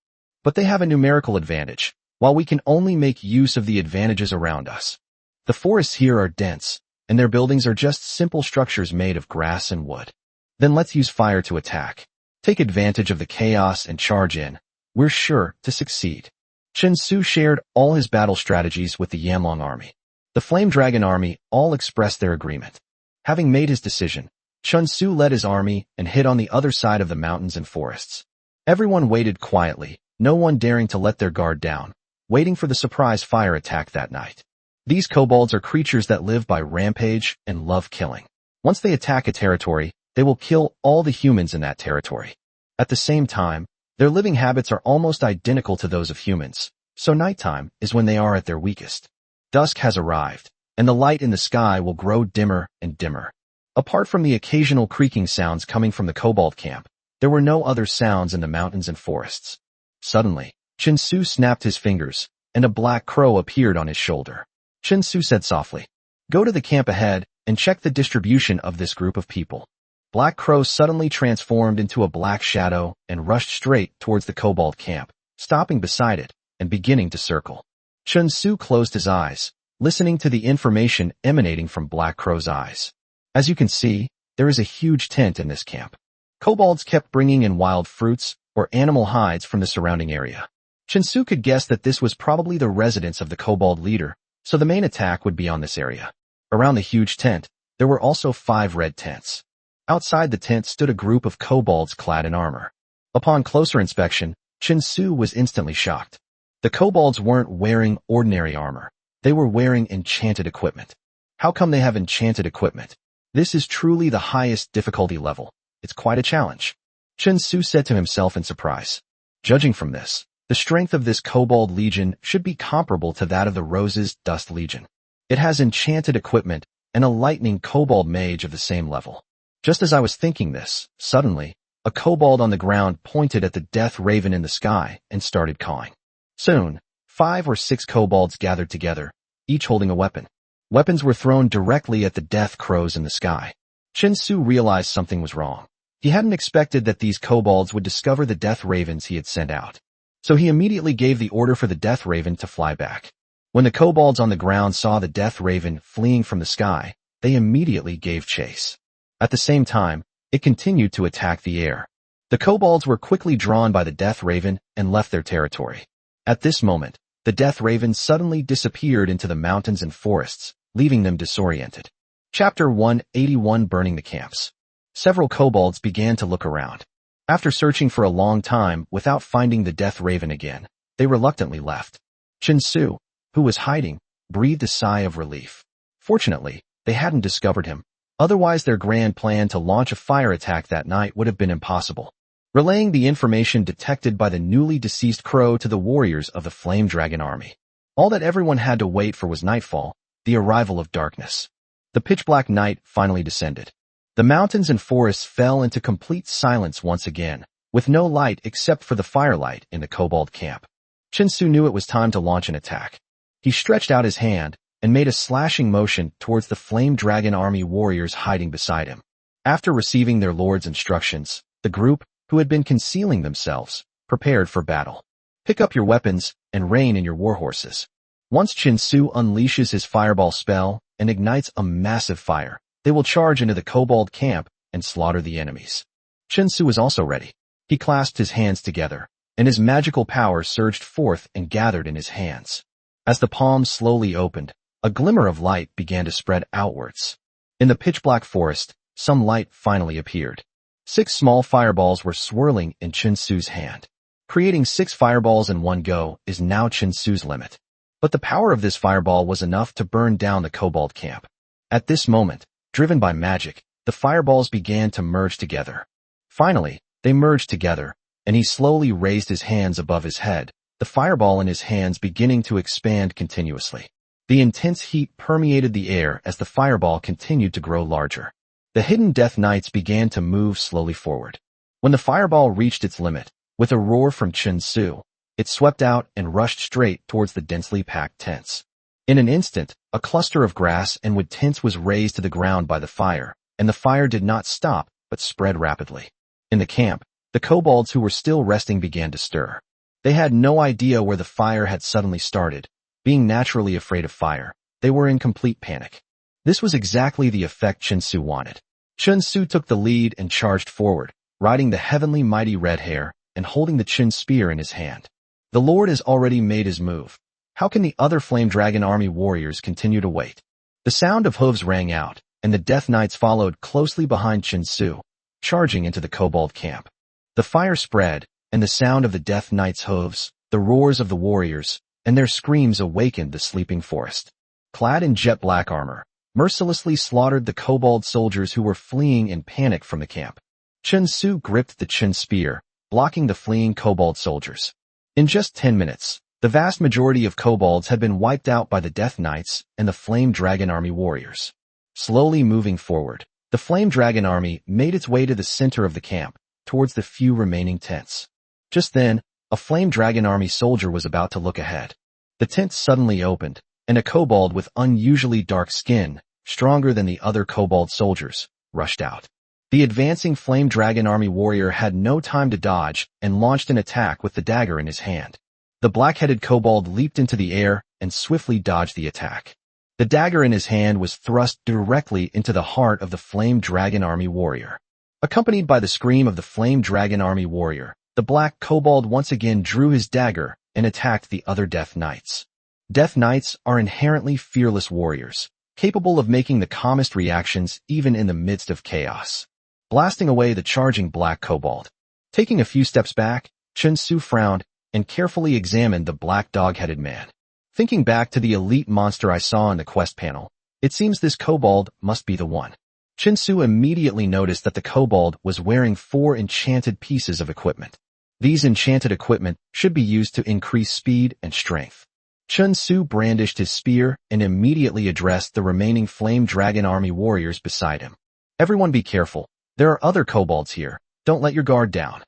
But they have a numerical advantage, while we can only make use of the advantages around us. The forests here are dense, and their buildings are just simple structures made of grass and wood. Then let's use fire to attack. Take advantage of the chaos and charge in. We're sure to succeed. Chun Su shared all his battle strategies with the Yanlong army. The Flame Dragon army all expressed their agreement. Having made his decision, Chun Su led his army and hid on the other side of the mountains and forests. Everyone waited quietly, no one daring to let their guard down, waiting for the surprise fire attack that night. These kobolds are creatures that live by rampage and love killing. Once they attack a territory, they will kill all the humans in that territory. At the same time, their living habits are almost identical to those of humans, so nighttime is when they are at their weakest. Dusk has arrived, and the light in the sky will grow dimmer and dimmer. Apart from the occasional creaking sounds coming from the kobold camp, there were no other sounds in the mountains and forests. Suddenly, Chun Su snapped his fingers, and a black crow appeared on his shoulder. Chun Su said softly, "Go to the camp ahead and check the distribution of this group of people." Black Crow suddenly transformed into a black shadow and rushed straight towards the kobold camp, stopping beside it and beginning to circle. Chun Su closed his eyes, listening to the information emanating from Black Crow's eyes. As you can see, there is a huge tent in this camp. Kobolds kept bringing in wild fruits or animal hides from the surrounding area. Chun Su could guess that this was probably the residence of the kobold leader, so the main attack would be on this area. Around the huge tent, there were also 5 red tents. Outside the tent stood a group of kobolds clad in armor. Upon closer inspection, Chun Su was instantly shocked. The kobolds weren't wearing ordinary armor. They were wearing enchanted equipment. How come they have enchanted equipment? This is truly the highest difficulty level. It's quite a challenge. Chun Su said to himself in surprise. Judging from this, the strength of this kobold legion should be comparable to that of the Rose's Dust Legion. It has enchanted equipment and a lightning kobold mage of the same level. Just as I was thinking this, suddenly, a kobold on the ground pointed at the death raven in the sky and started cawing. Soon, 5 or 6 kobolds gathered together, each holding a weapon. Weapons were thrown directly at the death crows in the sky. Chun Su realized something was wrong. He hadn't expected that these kobolds would discover the death ravens he had sent out. So he immediately gave the order for the death raven to fly back. When the kobolds on the ground saw the death raven fleeing from the sky, they immediately gave chase. At the same time, it continued to attack the air. The kobolds were quickly drawn by the death raven and left their territory. At this moment, the death raven suddenly disappeared into the mountains and forests, leaving them disoriented. Chapter 181 Burning the Camps. Several kobolds began to look around. After searching for a long time without finding the death raven again, they reluctantly left. Chun Su, who was hiding, breathed a sigh of relief. Fortunately, they hadn't discovered him. Otherwise, their grand plan to launch a fire attack that night would have been impossible. Relaying the information detected by the newly deceased crow to the warriors of the Flame Dragon army. All that everyone had to wait for was nightfall, the arrival of darkness. The pitch-black night finally descended. The mountains and forests fell into complete silence once again, with no light except for the firelight in the kobold camp. Chun Su knew it was time to launch an attack. He stretched out his hand and made a slashing motion towards the Flame Dragon army warriors hiding beside him. After receiving their lord's instructions, the group, who had been concealing themselves, prepared for battle. Pick up your weapons and rein in your warhorses. Once Chun Su unleashes his fireball spell and ignites a massive fire, they will charge into the kobold camp and slaughter the enemies. Chun Su was also ready. He clasped his hands together, and his magical power surged forth and gathered in his hands. As the palms slowly opened, a glimmer of light began to spread outwards. In the pitch-black forest, some light finally appeared. 6 small fireballs were swirling in Chun Su's hand. Creating 6 fireballs in one go is now Chun Su's limit. But the power of this fireball was enough to burn down the kobold camp. At this moment, driven by magic, the fireballs began to merge together. Finally, they merged together, and he slowly raised his hands above his head, the fireball in his hands beginning to expand continuously. The intense heat permeated the air as the fireball continued to grow larger. The hidden Death Knights began to move slowly forward. When the fireball reached its limit, with a roar from Chen Su, it swept out and rushed straight towards the densely packed tents. In an instant, a cluster of grass and wood tents was raised to the ground by the fire, and the fire did not stop but spread rapidly. In the camp, the kobolds who were still resting began to stir. They had no idea where the fire had suddenly started. Being naturally afraid of fire, they were in complete panic. This was exactly the effect Chen Su wanted. Chen Su took the lead and charged forward, riding the heavenly mighty red hare and holding the Qin spear in his hand. The Lord has already made his move. How can the other Flame Dragon Army warriors continue to wait? The sound of hooves rang out, and the Death Knights followed closely behind Chen Su, charging into the kobold camp. The fire spread, and the sound of the Death Knights' hooves, the roars of the warriors, and their screams awakened the sleeping forest. Clad in jet-black armor, mercilessly slaughtered the kobold soldiers who were fleeing in panic from the camp. Chen Su gripped the Qin spear, blocking the fleeing kobold soldiers. In just 10 minutes, the vast majority of kobolds had been wiped out by the Death Knights and the Flame Dragon Army warriors. Slowly moving forward, the Flame Dragon Army made its way to the center of the camp, towards the few remaining tents. Just then, a Flame Dragon Army soldier was about to look ahead. The tent suddenly opened, and a kobold with unusually dark skin, stronger than the other kobold soldiers, rushed out. The advancing Flame Dragon Army warrior had no time to dodge and launched an attack with the dagger in his hand. The black-headed kobold leaped into the air and swiftly dodged the attack. The dagger in his hand was thrust directly into the heart of the Flame Dragon Army warrior. Accompanied by the scream of the Flame Dragon Army warrior, the black kobold once again drew his dagger and attacked the other Death Knights. Death Knights are inherently fearless warriors, capable of making the calmest reactions even in the midst of chaos. Blasting away the charging black kobold. Taking a few steps back, Chen Su frowned and carefully examined the black dog-headed man. Thinking back to the elite monster I saw in the quest panel, it seems this kobold must be the one. Chen Su immediately noticed that the kobold was wearing 4 enchanted pieces of equipment. These enchanted equipment should be used to increase speed and strength. Chen Su brandished his spear and immediately addressed the remaining Flame Dragon Army warriors beside him. Everyone be careful. There are other kobolds here. Don't let your guard down.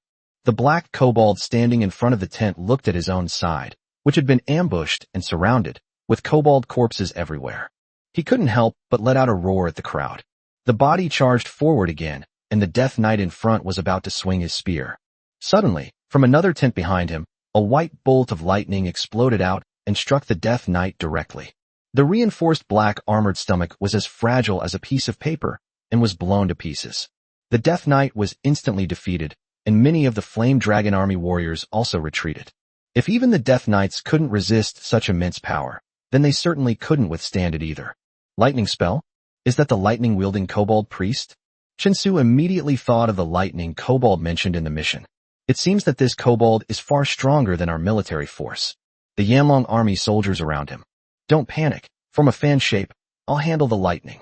The black kobold standing in front of the tent looked at his own side, which had been ambushed and surrounded, with kobold corpses everywhere. He couldn't help but let out a roar at the crowd. The body charged forward again, and the Death Knight in front was about to swing his spear. Suddenly, from another tent behind him, a white bolt of lightning exploded out and struck the Death Knight directly. The reinforced black armored stomach was as fragile as a piece of paper and was blown to pieces. The Death Knight was instantly defeated, and many of the Flame Dragon Army warriors also retreated. If even the Death Knights couldn't resist such immense power, then they certainly couldn't withstand it either. Lightning spell? Is that the lightning-wielding kobold priest? Chen Su immediately thought of the lightning kobold mentioned in the mission. It seems that this kobold is far stronger than our military force. The Yanlong Army soldiers around him. Don't panic. Form a fan shape. I'll handle the lightning.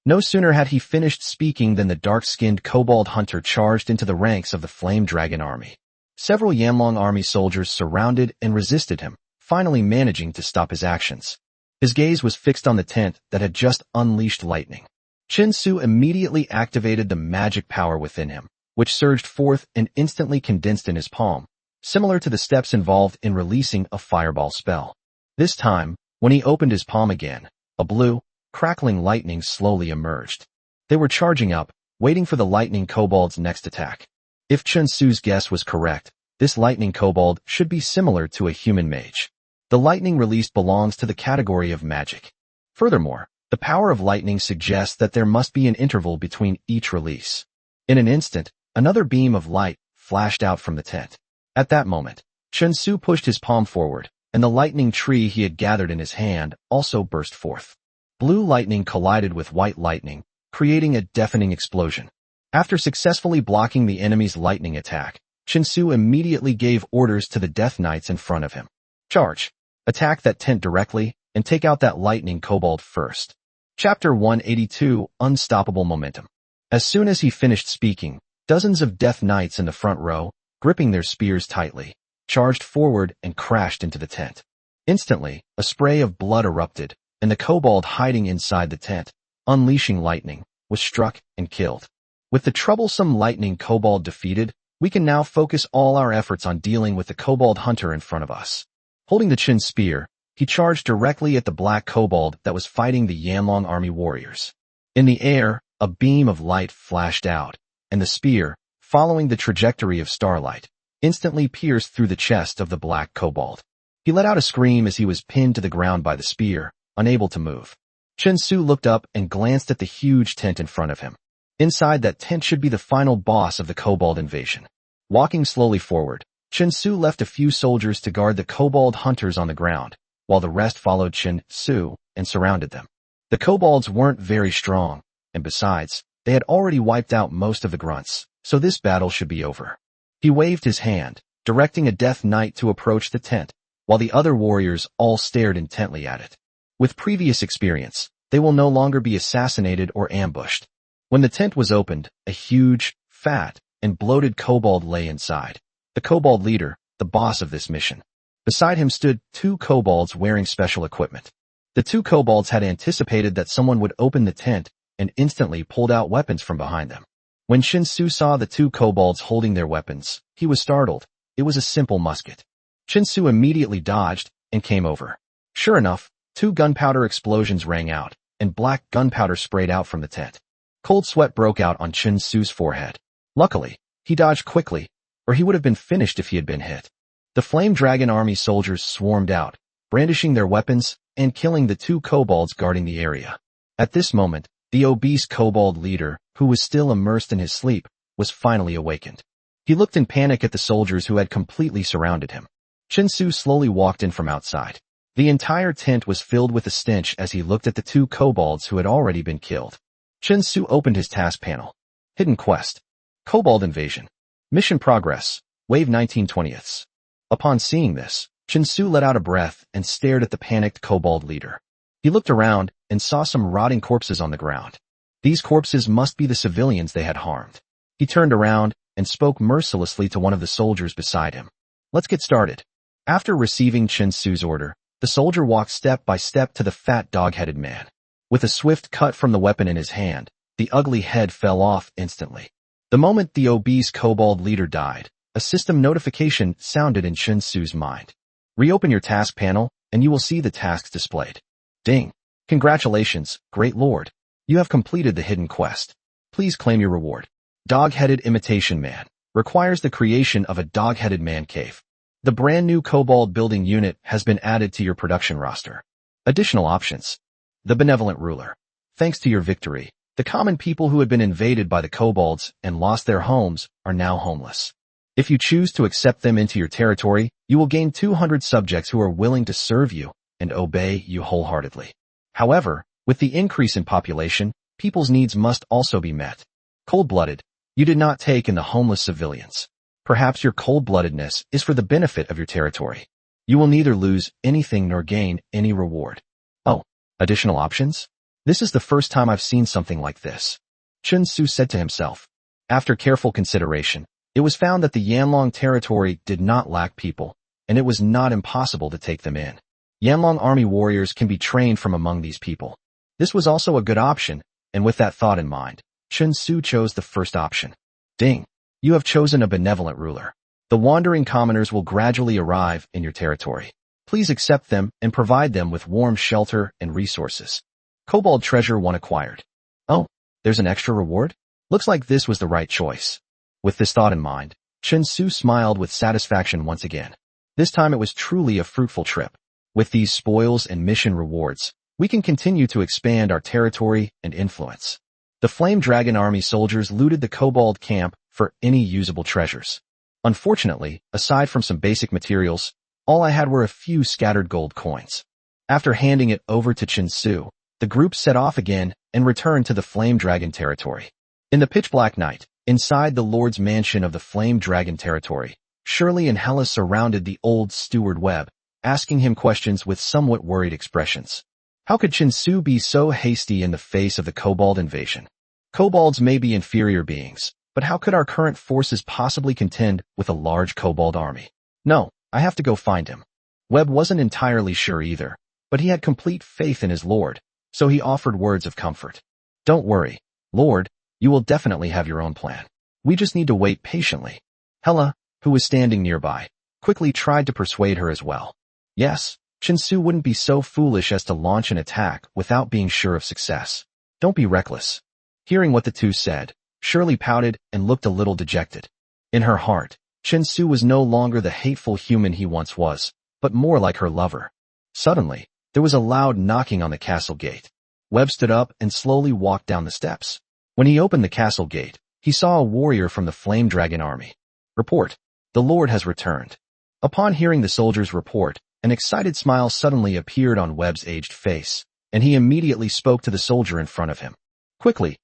No sooner had he finished speaking than the dark-skinned kobold hunter charged into the ranks of the Flame Dragon Army. Several Yanlong Army soldiers surrounded and resisted him, finally managing to stop his actions. His gaze was fixed on the tent that had just unleashed lightning. Chen Su immediately activated the magic power within him, which surged forth and instantly condensed in his palm, similar to the steps involved in releasing a fireball spell. This time, when he opened his palm again, a blue, crackling lightning slowly emerged. They were charging up, waiting for the lightning kobold's next attack. If Chen Su's guess was correct, this lightning kobold should be similar to a human mage. The lightning released belongs to the category of magic. Furthermore, the power of lightning suggests that there must be an interval between each release. In an instant, another beam of light flashed out from the tent. At that moment, Chen Su pushed his palm forward, and the lightning tree he had gathered in his hand also burst forth. Blue lightning collided with white lightning, creating a deafening explosion. After successfully blocking the enemy's lightning attack, Chen Su immediately gave orders to the Death Knights in front of him. Charge! Attack that tent directly, and take out that lightning kobold first. Chapter 182, Unstoppable Momentum. As soon as he finished speaking, dozens of Death Knights in the front row, gripping their spears tightly, charged forward and crashed into the tent. Instantly, a spray of blood erupted, and the kobold hiding inside the tent, unleashing lightning, was struck and killed. With the troublesome lightning kobold defeated, we can now focus all our efforts on dealing with the kobold hunter in front of us. Holding the Qin spear, he charged directly at the black kobold that was fighting the Yanlong army warriors. In the air, a beam of light flashed out, and the spear, following the trajectory of starlight, instantly pierced through the chest of the black kobold. He let out a scream as he was pinned to the ground by the spear, unable to move. Chen Su looked up and glanced at the huge tent in front of him. Inside that tent should be the final boss of the kobold invasion. Walking slowly forward, Chen Su left a few soldiers to guard the kobold hunters on the ground, while the rest followed Chen Su and surrounded them. The kobolds weren't very strong, and besides, they had already wiped out most of the grunts, so this battle should be over. He waved his hand, directing a death knight to approach the tent, while the other warriors all stared intently at it. With previous experience, they will no longer be assassinated or ambushed. When the tent was opened, a huge, fat, and bloated kobold lay inside. The kobold leader, the boss of this mission. Beside him stood 2 kobolds wearing special equipment. The 2 kobolds had anticipated that someone would open the tent and instantly pulled out weapons from behind them. When Chen Su saw the 2 kobolds holding their weapons, he was startled. It was a simple musket. Chen Su immediately dodged and came over. Sure enough, 2 gunpowder explosions rang out, and black gunpowder sprayed out from the tent. Cold sweat broke out on Chen Su's forehead. Luckily, he dodged quickly, or he would have been finished if he had been hit. The Flame Dragon army soldiers swarmed out, brandishing their weapons and killing the 2 kobolds guarding the area. At this moment, the obese kobold leader, who was still immersed in his sleep, was finally awakened. He looked in panic at the soldiers who had completely surrounded him. Chen Su slowly walked in from outside. The entire tent was filled with a stench as he looked at the 2 kobolds who had already been killed. Chen Su opened his task panel. Hidden quest. Kobold invasion. Mission progress. Wave 19/20. Upon seeing this, Chen Su let out a breath and stared at the panicked kobold leader. He looked around and saw some rotting corpses on the ground. These corpses must be the civilians they had harmed. He turned around and spoke mercilessly to one of the soldiers beside him. Let's get started. After receiving Chen Su's order, the soldier walked step by step to the fat dog-headed man. With a swift cut from the weapon in his hand, the ugly head fell off instantly. The moment the obese kobold leader died, a system notification sounded in Chen Su's mind. Reopen your task panel, and you will see the tasks displayed. Ding! Congratulations, Great Lord. You have completed the hidden quest. Please claim your reward. Dog-headed imitation man. Requires the creation of a dog-headed man cave. The brand new kobold building unit has been added to your production roster. Additional options. The benevolent ruler. Thanks to your victory, the common people who had been invaded by the kobolds and lost their homes are now homeless. If you choose to accept them into your territory, you will gain 200 subjects who are willing to serve you and obey you wholeheartedly. However, with the increase in population, people's needs must also be met. Cold-blooded. You did not take in the homeless civilians. Perhaps your cold-bloodedness is for the benefit of your territory. You will neither lose anything nor gain any reward. Oh, additional options? This is the first time I've seen something like this. Chen Su said to himself. After careful consideration, it was found that the Yanlong territory did not lack people, and it was not impossible to take them in. Yanlong army warriors can be trained from among these people. This was also a good option, and with that thought in mind, Chen Su chose the first option. Ding! You have chosen a benevolent ruler. The wandering commoners will gradually arrive in your territory. Please accept them and provide them with warm shelter and resources. Kobold Treasure 1 acquired. Oh, there's an extra reward? Looks like this was the right choice. With this thought in mind, Chen Su smiled with satisfaction once again. This time it was truly a fruitful trip. With these spoils and mission rewards, we can continue to expand our territory and influence. The Flame Dragon army soldiers looted the kobold camp for any usable treasures. Unfortunately, aside from some basic materials, all I had were a few scattered gold coins. After handing it over to Chen Su, the group set off again and returned to the Flame Dragon territory. In the pitch-black night, inside the Lord's mansion of the Flame Dragon territory, Shirley and Hella surrounded the old steward Webb, asking him questions with somewhat worried expressions. How could Chen Su be so hasty in the face of the kobold invasion? Kobolds may be inferior beings, but how could our current forces possibly contend with a large kobold army? No, I have to go find him. Webb wasn't entirely sure either, but he had complete faith in his lord, so he offered words of comfort. Don't worry, Lord, you will definitely have your own plan. We just need to wait patiently. Hela, who was standing nearby, quickly tried to persuade her as well. Yes, Chinsu wouldn't be so foolish as to launch an attack without being sure of success. Don't be reckless. Hearing what the two said, Shirley pouted and looked a little dejected. In her heart, Chinsu was no longer the hateful human he once was, but more like her lover. Suddenly, there was a loud knocking on the castle gate. Webb stood up and slowly walked down the steps. When he opened the castle gate, he saw a warrior from the Flame Dragon army. Report. The Lord has returned. Upon hearing the soldier's report, an excited smile suddenly appeared on Webb's aged face, and he immediately spoke to the soldier in front of him. Quickly,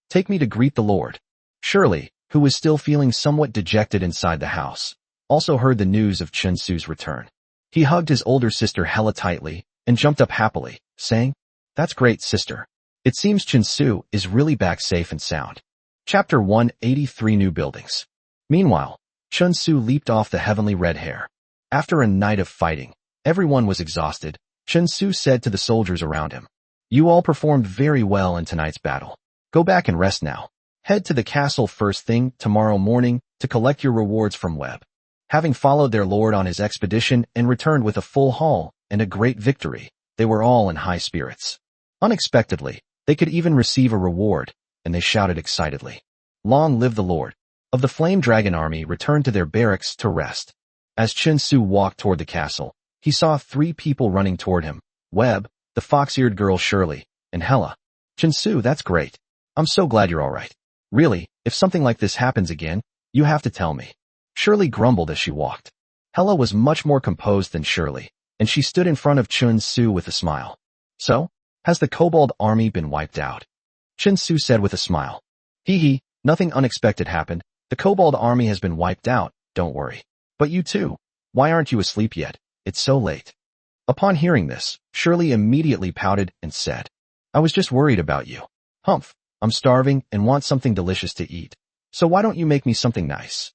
take me to greet the Lord. Shirley, who was still feeling somewhat dejected inside the house, also heard the news of Chinsu's return. He hugged his older sister Hela tightly and jumped up happily, saying, "That's great, sister. It seems Chinsu is really back safe and sound." Chapter 183 New Buildings. Meanwhile, Chinsu leaped off the heavenly red hare. After a night of fighting, everyone was exhausted. Chinsu said to the soldiers around him, "You all performed very well in tonight's battle. Go back and rest now. Head to the castle first thing tomorrow morning to collect your rewards from Webb." Having followed their lord on his expedition and returned with a full haul and a great victory, they were all in high spirits. Unexpectedly, they could even receive a reward, and they shouted excitedly, "Long live the Lord!" Of the Flame Dragon army returned to their barracks to rest. As Chinsu walked toward the castle, he saw 3 people running toward him: Webb, the fox-eared girl Shirley, and Hela. "Chinsu, that's great. I'm so glad you're all right. Really, if something like this happens again, you have to tell me." Shirley grumbled as she walked. Hela was much more composed than Shirley, and she stood in front of Chinsu with a smile. "So, has the Kobold army been wiped out?" Chinsu said with a smile. Hee, nothing unexpected happened. The Kobold army has been wiped out, don't worry. But you too. Why aren't you asleep yet? It's so late. Upon hearing this, Shirley immediately pouted and said, "I was just worried about you. Humph, I'm starving and want something delicious to eat. So why don't you make me something nice?"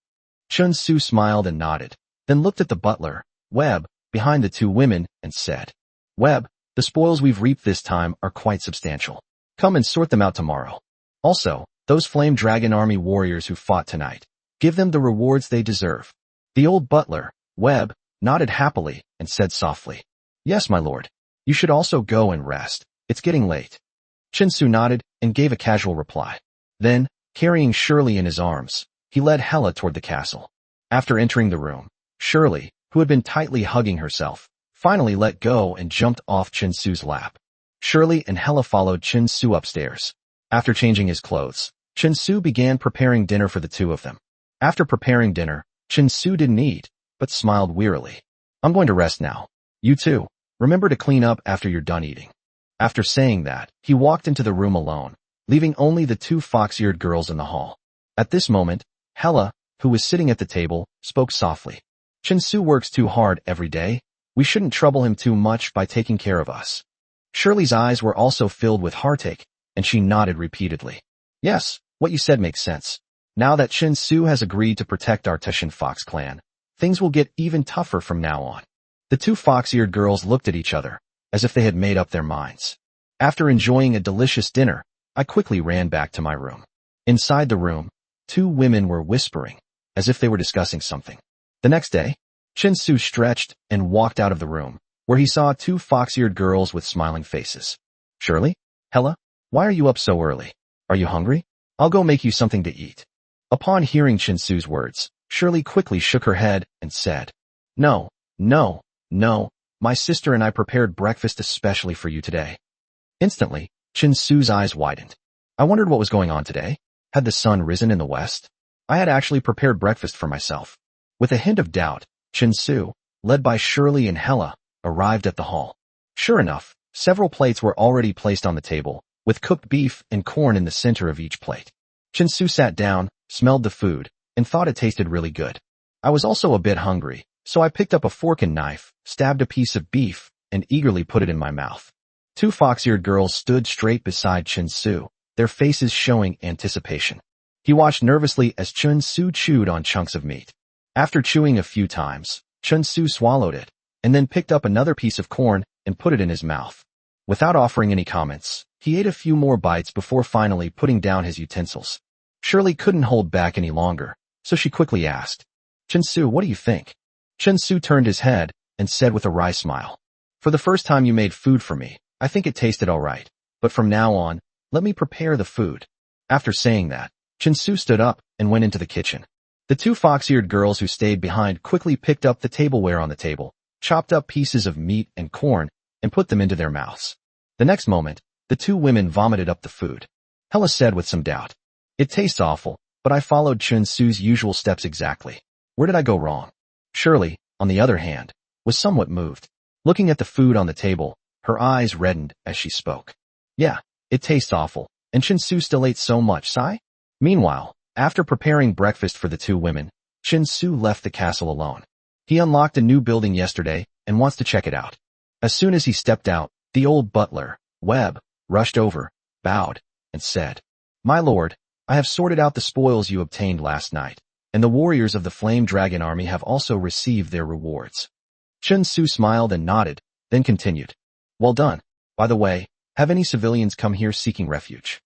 Chinsu smiled and nodded, then looked at the butler, Webb, behind the 2 women, and said, "Webb, the spoils we've reaped this time are quite substantial. Come and sort them out tomorrow. Also, those Flame Dragon army warriors who fought tonight, give them the rewards they deserve." The old butler, Webb, nodded happily and said softly, "Yes, my lord. You should also go and rest. It's getting late." Chinsu nodded and gave a casual reply. Then, carrying Shirley in his arms, he led Hela toward the castle. After entering the room, Shirley, who had been tightly hugging herself, finally let go and jumped off Chinsu's lap. Shirley and Hela followed Chinsu upstairs. After changing his clothes, Chinsu began preparing dinner for the 2 of them. After preparing dinner, Chinsu didn't eat, but smiled wearily. "I'm going to rest now. You too. Remember to clean up after you're done eating." After saying that, he walked into the room alone, leaving only the 2 fox-eared girls in the hall. At this moment, Hela, who was sitting at the table, spoke softly. "Chinsu works too hard every day. We shouldn't trouble him too much by taking care of us." Shirley's eyes were also filled with heartache, and she nodded repeatedly. "Yes, what you said makes sense. Now that Chinsu has agreed to protect our Tushin Fox clan, things will get even tougher from now on." The 2 fox-eared girls looked at each other, as if they had made up their minds. After enjoying a delicious dinner, I quickly ran back to my room. Inside the room, 2 women were whispering, as if they were discussing something. The next day, Chinsu stretched and walked out of the room, where he saw 2 fox-eared girls with smiling faces. "Shirley? Hela? Why are you up so early? Are you hungry? I'll go make you something to eat." Upon hearing Chinsu's words, Shirley quickly shook her head and said, No, my sister and I prepared breakfast especially for you today." Instantly, Chinsu's eyes widened. I wondered what was going on today. Had the sun risen in the west? I had actually prepared breakfast for myself. With a hint of doubt, Chinsu, led by Shirley and Hela, arrived at the hall. Sure enough, several plates were already placed on the table, with cooked beef and corn in the center of each plate. Chinsu sat down, smelled the food, and thought it tasted really good. I was also a bit hungry, so I picked up a fork and knife, stabbed a piece of beef, and eagerly put it in my mouth. 2 fox-eared girls stood straight beside Chinsu, their faces showing anticipation. He watched nervously as Chinsu chewed on chunks of meat. After chewing a few times, Chinsu swallowed it, and then picked up another piece of corn and put it in his mouth. Without offering any comments, He ate a few more bites before finally putting down his utensils. Shirley couldn't hold back any longer, so she quickly asked, "Chin-Su, what do you think?" Chin-Su turned his head and said with a wry smile, "For the first time you made food for me, I think it tasted all right. But from now on, let me prepare the food." After saying that, Chin-Su stood up and went into the kitchen. The two fox-eared girls who stayed behind quickly picked up the tableware on the table, chopped up pieces of meat and corn, and put them into their mouths. The next moment, the two women vomited up the food. Hella said with some doubt, "It tastes awful, but I followed Chin-Su's usual steps exactly. Where did I go wrong?" Shirley, on the other hand, was somewhat moved. Looking at the food on the table, her eyes reddened as she spoke. "Yeah, it tastes awful, and Chin-Su still ate so much, sigh?" Meanwhile, after preparing breakfast for the two women, Chin-Su left the castle alone. He unlocked a new building yesterday and wants to check it out. As soon as he stepped out, the old butler, Webb, rushed over, bowed, and said, "My lord, I have sorted out the spoils you obtained last night, and the warriors of the Flame Dragon Army have also received their rewards." Chin-Su smiled and nodded, then continued, "Well done. By the way, have any civilians come here seeking refuge?"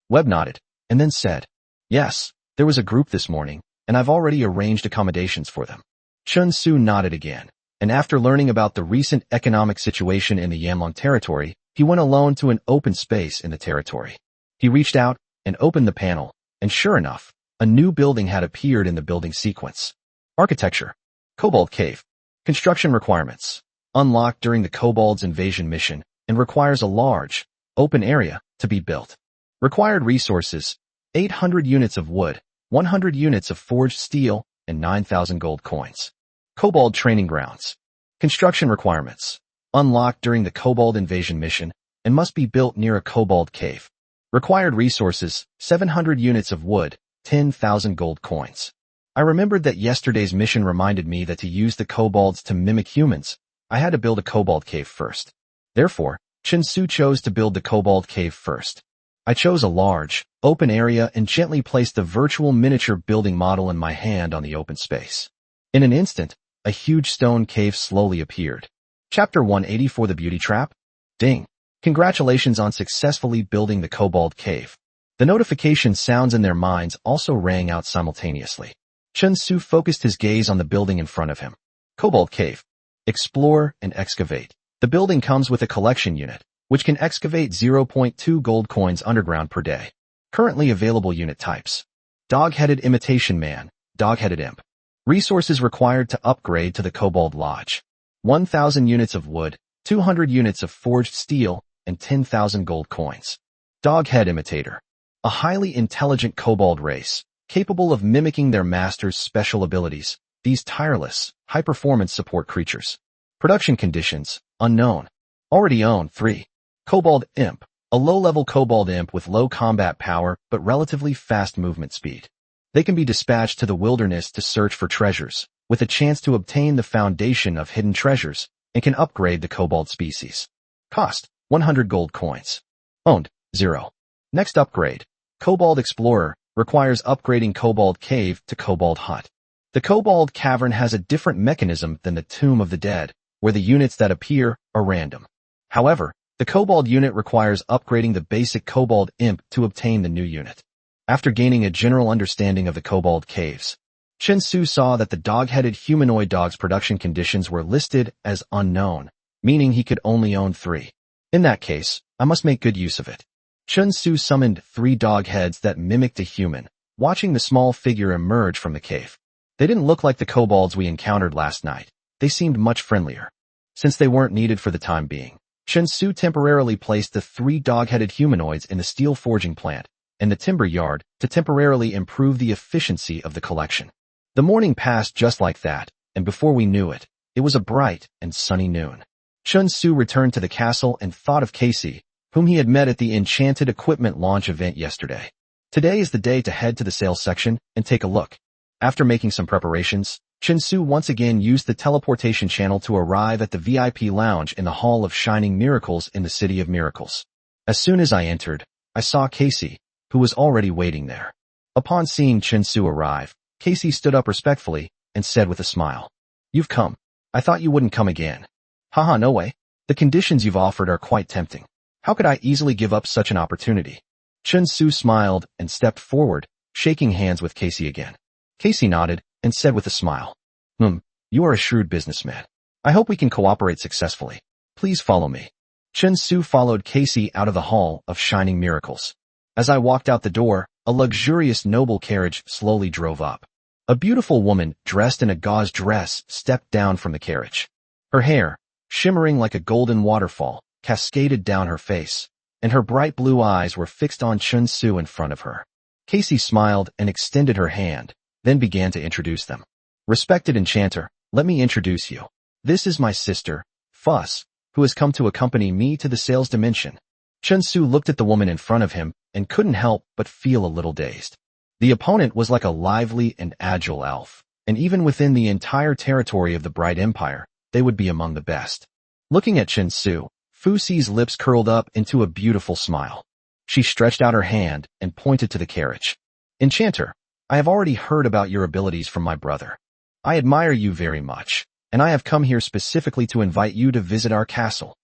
Webb nodded, and then said, "Yes, there was a group this morning, and I've already arranged accommodations for them." Chin-Su nodded again, and after learning about the recent economic situation in the Yanlong territory, he went alone to an open space in the territory. He reached out and opened the panel, and sure enough, a new building had appeared in the building sequence. Architecture. Cobalt Cave. Construction requirements. Unlocked during the Kobold's invasion mission and requires a large, open area to be built. Required resources: 800 units of wood, 100 units of forged steel, and 9,000 gold coins. Kobold Training Grounds. Construction requirements. Unlocked during the Kobold invasion mission and must be built near a Kobold cave. Required resources: 700 units of wood, 10,000 gold coins. I remembered that yesterday's mission reminded me that to use the kobolds to mimic humans, I had to build a Kobold cave first. Therefore, Chin-Su chose to build the Kobold cave first. I chose a large, open area and gently placed the virtual miniature building model in my hand on the open space. In an instant, a huge stone cave slowly appeared. Chapter 184: The Beauty Trap. Ding! Congratulations on successfully building the Kobold cave. The notification sounds in their minds also rang out simultaneously. Chin-Su focused his gaze on the building in front of him. Kobold Cave. Explore and excavate. The building comes with a collection unit, which can excavate 0.2 gold coins underground per day. Currently available unit types: Dog-Headed Imitation Man, Dog-Headed Imp. Resources required to upgrade to the Kobold Lodge: 1,000 units of wood, 200 units of forged steel, and 10,000 gold coins. Dog-Head Imitator. A highly intelligent kobold race, capable of mimicking their master's special abilities. These tireless, high-performance support creatures. Production conditions: unknown. Already owned 3. Kobold Imp. A low-level kobold imp with low combat power but relatively fast movement speed. They can be dispatched to the wilderness to search for treasures, with a chance to obtain the foundation of hidden treasures, and can upgrade the kobold species. Cost: 100 gold coins. Owned: 0. Next upgrade. Kobold Explorer. Requires upgrading Kobold Cave to Kobold Hut. The Kobold Cavern has a different mechanism than the Tomb of the Dead, where the units that appear are random. However, the Kobold unit requires upgrading the basic Kobold Imp to obtain the new unit. After gaining a general understanding of the Kobold Caves, Chin-Su saw that the dog-headed humanoid dog's production conditions were listed as unknown, meaning he could only own 3. In that case, I must make good use of it. Chin-Su summoned 3 dog heads that mimicked a human, watching the small figure emerge from the cave. They didn't look like the kobolds we encountered last night. They seemed much friendlier. Since they weren't needed for the time being, Chin-Su temporarily placed the 3 dog-headed humanoids in the steel forging plant and the timber yard to temporarily improve the efficiency of the collection. The morning passed just like that, and before we knew it, it was a bright and sunny noon. Chin-Su returned to the castle and thought of Casey, whom he had met at the Enchanted Equipment launch event yesterday. Today is the day to head to the sales section and take a look. After making some preparations, Chin-Su once again used the teleportation channel to arrive at the VIP lounge in the Hall of Shining Miracles in the City of Miracles. As soon as I entered, I saw Casey, who was already waiting there. Upon seeing Chin-Su arrive, Casey stood up respectfully and said with a smile, "You've come. I thought you wouldn't come again." "Haha, no way. The conditions you've offered are quite tempting." How could I easily give up such an opportunity? Chen Su smiled and stepped forward, shaking hands with Casey again. Casey nodded and said with a smile, You are a shrewd businessman. I hope we can cooperate successfully. Please follow me. Chen Su followed Casey out of the Hall of Shining Miracles. As I walked out the door, a luxurious noble carriage slowly drove up. A beautiful woman dressed in a gauze dress stepped down from the carriage. Her hair, shimmering like a golden waterfall, cascaded down her face, and her bright blue eyes were fixed on Chen Su in front of her. Casey smiled and extended her hand, then began to introduce them. Respected enchanter, let me introduce you. This is my sister, Fuss, who has come to accompany me to the sales dimension. Chen Su looked at the woman in front of him and couldn't help but feel a little dazed. The opponent was like a lively and agile elf, and even within the entire territory of the Bright Empire, they would be among the best. Looking at Chen Su, Fu Xi's lips curled up into a beautiful smile. She stretched out her hand and pointed to the carriage. Enchanter, I have already heard about your abilities from my brother. I admire you very much, and I have come here specifically to invite you to visit our castle.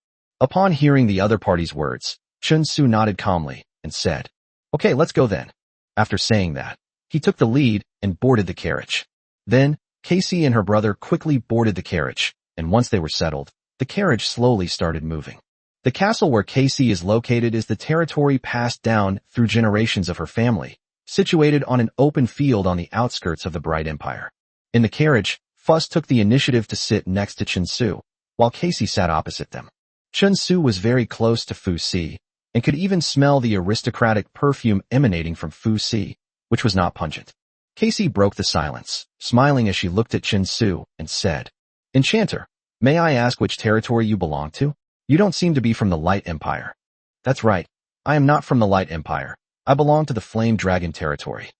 Upon hearing the other party's words, Chen Su nodded calmly and said, Okay, let's go then. After saying that, he took the lead and boarded the carriage. Then, Casey and her brother quickly boarded the carriage, and once they were settled, the carriage slowly started moving. The castle where Casey is located is the territory passed down through generations of her family, situated on an open field on the outskirts of the Bright Empire. In the carriage, Fuss took the initiative to sit next to Chen Su, while Casey sat opposite them. Chen Su was very close to Fu Xi, and could even smell the aristocratic perfume emanating from Fu Xi, which was not pungent. Casey broke the silence, smiling as she looked at Chen Su and said, Enchanter, may I ask which territory you belong to? You don't seem to be from the Light Empire. That's right. I am not from the Light Empire. I belong to the Flame Dragon territory.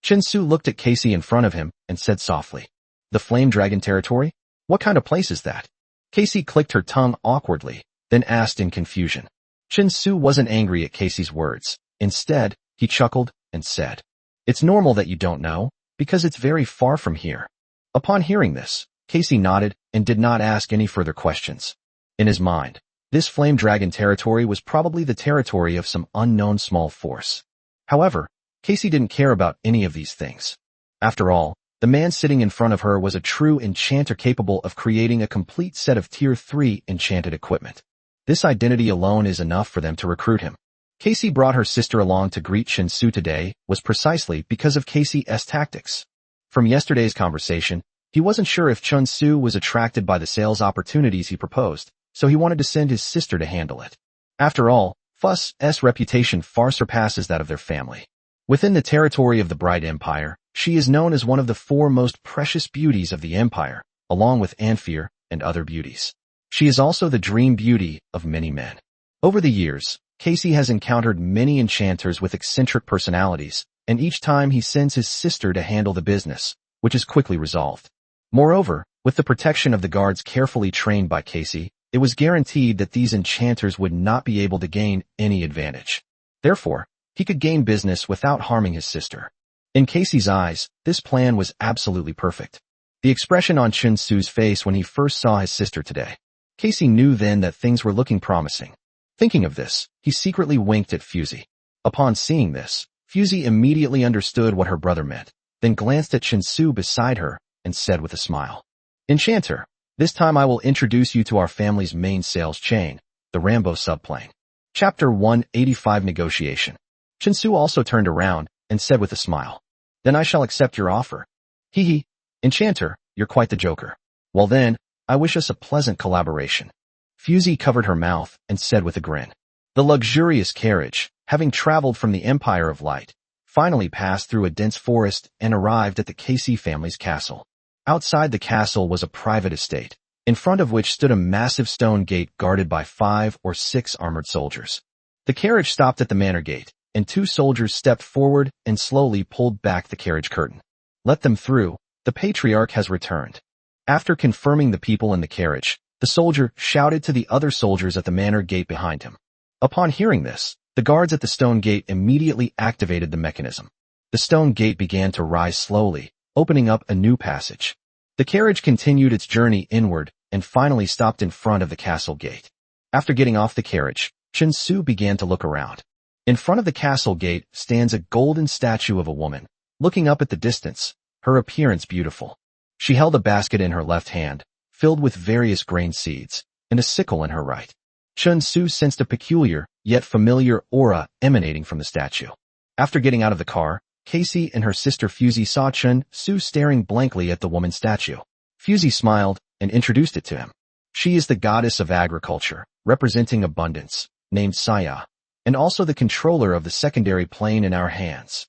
Chen Su looked at Casey in front of him and said softly, The Flame Dragon territory? What kind of place is that? Casey clicked her tongue awkwardly, then asked in confusion. Chen Su wasn't angry at Casey's words. Instead, he chuckled and said, It's normal that you don't know, because it's very far from here. Upon hearing this, Casey nodded and did not ask any further questions. In his mind, this Flame Dragon territory was probably the territory of some unknown small force. However, Casey didn't care about any of these things. After all, the man sitting in front of her was a true enchanter capable of creating a complete set of Tier 3 enchanted equipment. This identity alone is enough for them to recruit him. Casey brought her sister along to greet Chen Su today was precisely because of Casey's tactics. From yesterday's conversation, he wasn't sure if Chen Su was attracted by the sales opportunities he proposed, so he wanted to send his sister to handle it. After all, Fuss's reputation far surpasses that of their family. Within the territory of the Bright Empire, she is known as one of the 4 most precious beauties of the empire, along with Anfir and other beauties. She is also the dream beauty of many men. Over the years, Casey has encountered many enchanters with eccentric personalities, and each time he sends his sister to handle the business, which is quickly resolved. Moreover, with the protection of the guards carefully trained by Casey, it was guaranteed that these enchanters would not be able to gain any advantage. Therefore, he could gain business without harming his sister. In Casey's eyes, this plan was absolutely perfect. The expression on Chen Su's face when he first saw his sister today. Casey knew then that things were looking promising. Thinking of this, he secretly winked at Fu Xi. Upon seeing this, Fu Xi immediately understood what her brother meant, then glanced at Chen Su beside her and said with a smile, Enchanter, this time I will introduce you to our family's main sales chain, the Rambo subplane. Chapter 185 Negotiation. Chen Su also turned around and said with a smile, Then I shall accept your offer. Hee hee, Enchanter, you're quite the joker. Well then, I wish us a pleasant collaboration. Fu Xi covered her mouth and said with a grin. The luxurious carriage, having traveled from the Empire of Light, finally passed through a dense forest and arrived at the Casey family's castle. Outside the castle was a private estate, in front of which stood a massive stone gate guarded by 5 or 6 armored soldiers. The carriage stopped at the manor gate, and 2 soldiers stepped forward and slowly pulled back the carriage curtain. Let them through, the patriarch has returned. After confirming the people in the carriage, the soldier shouted to the other soldiers at the manor gate behind him. Upon hearing this, the guards at the stone gate immediately activated the mechanism. The stone gate began to rise slowly, opening up a new passage. The carriage continued its journey inward and finally stopped in front of the castle gate. After getting off the carriage, Chen Su began to look around. In front of the castle gate stands a golden statue of a woman, looking up at the distance, her appearance beautiful. She held a basket in her left hand, filled with various grain seeds, and a sickle in her right. Chen Su sensed a peculiar, yet familiar aura emanating from the statue. After getting out of the car, Casey and her sister Fusey saw Chen Su staring blankly at the woman's statue. Fusey smiled and introduced it to him. She is the goddess of agriculture, representing abundance, named Saya, and also the controller of the secondary plane in our hands.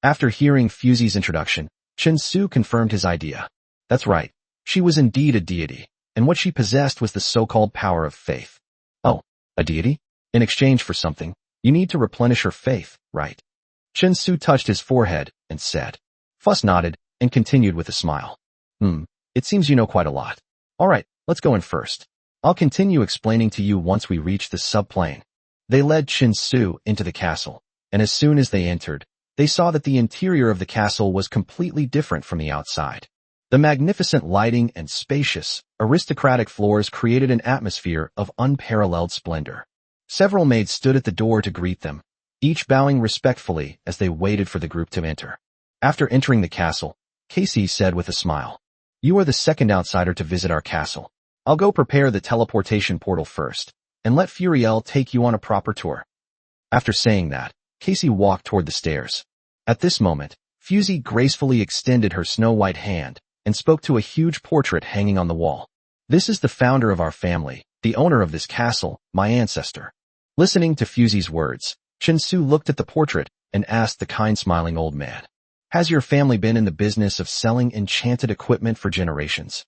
After hearing Fusey's introduction, Chen Su confirmed his idea. That's right, she was indeed a deity, and what she possessed was the so-called power of faith. Oh, a deity? In exchange for something, you need to replenish her faith, right? Chen Su touched his forehead and said. Fuss nodded and continued with a smile. It seems you know quite a lot. Alright, let's go in first. I'll continue explaining to you once we reach the subplane. They led Chen Su into the castle, and as soon as they entered, they saw that the interior of the castle was completely different from the outside. The magnificent lighting and spacious, aristocratic floors created an atmosphere of unparalleled splendor. Several maids stood at the door to greet them, each bowing respectfully as they waited for the group to enter. After entering the castle, Casey said with a smile, You are the second outsider to visit our castle. I'll go prepare the teleportation portal first, and let Furiel take you on a proper tour. After saying that, Casey walked toward the stairs. At this moment, Fusey gracefully extended her snow-white hand and spoke to a huge portrait hanging on the wall. This is the founder of our family, the owner of this castle, my ancestor. Listening to Fusey's words, Chen Su looked at the portrait and asked the kind smiling old man, Has your family been in the business of selling enchanted equipment for generations?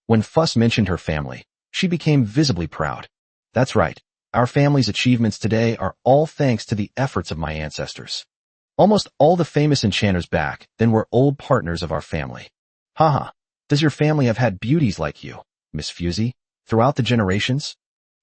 When Fuss mentioned her family, she became visibly proud. That's right, our family's achievements today are all thanks to the efforts of my ancestors. Almost all the famous enchanters back then were old partners of our family. Haha, does your family have had beauties like you, Miss Fusey, throughout the generations?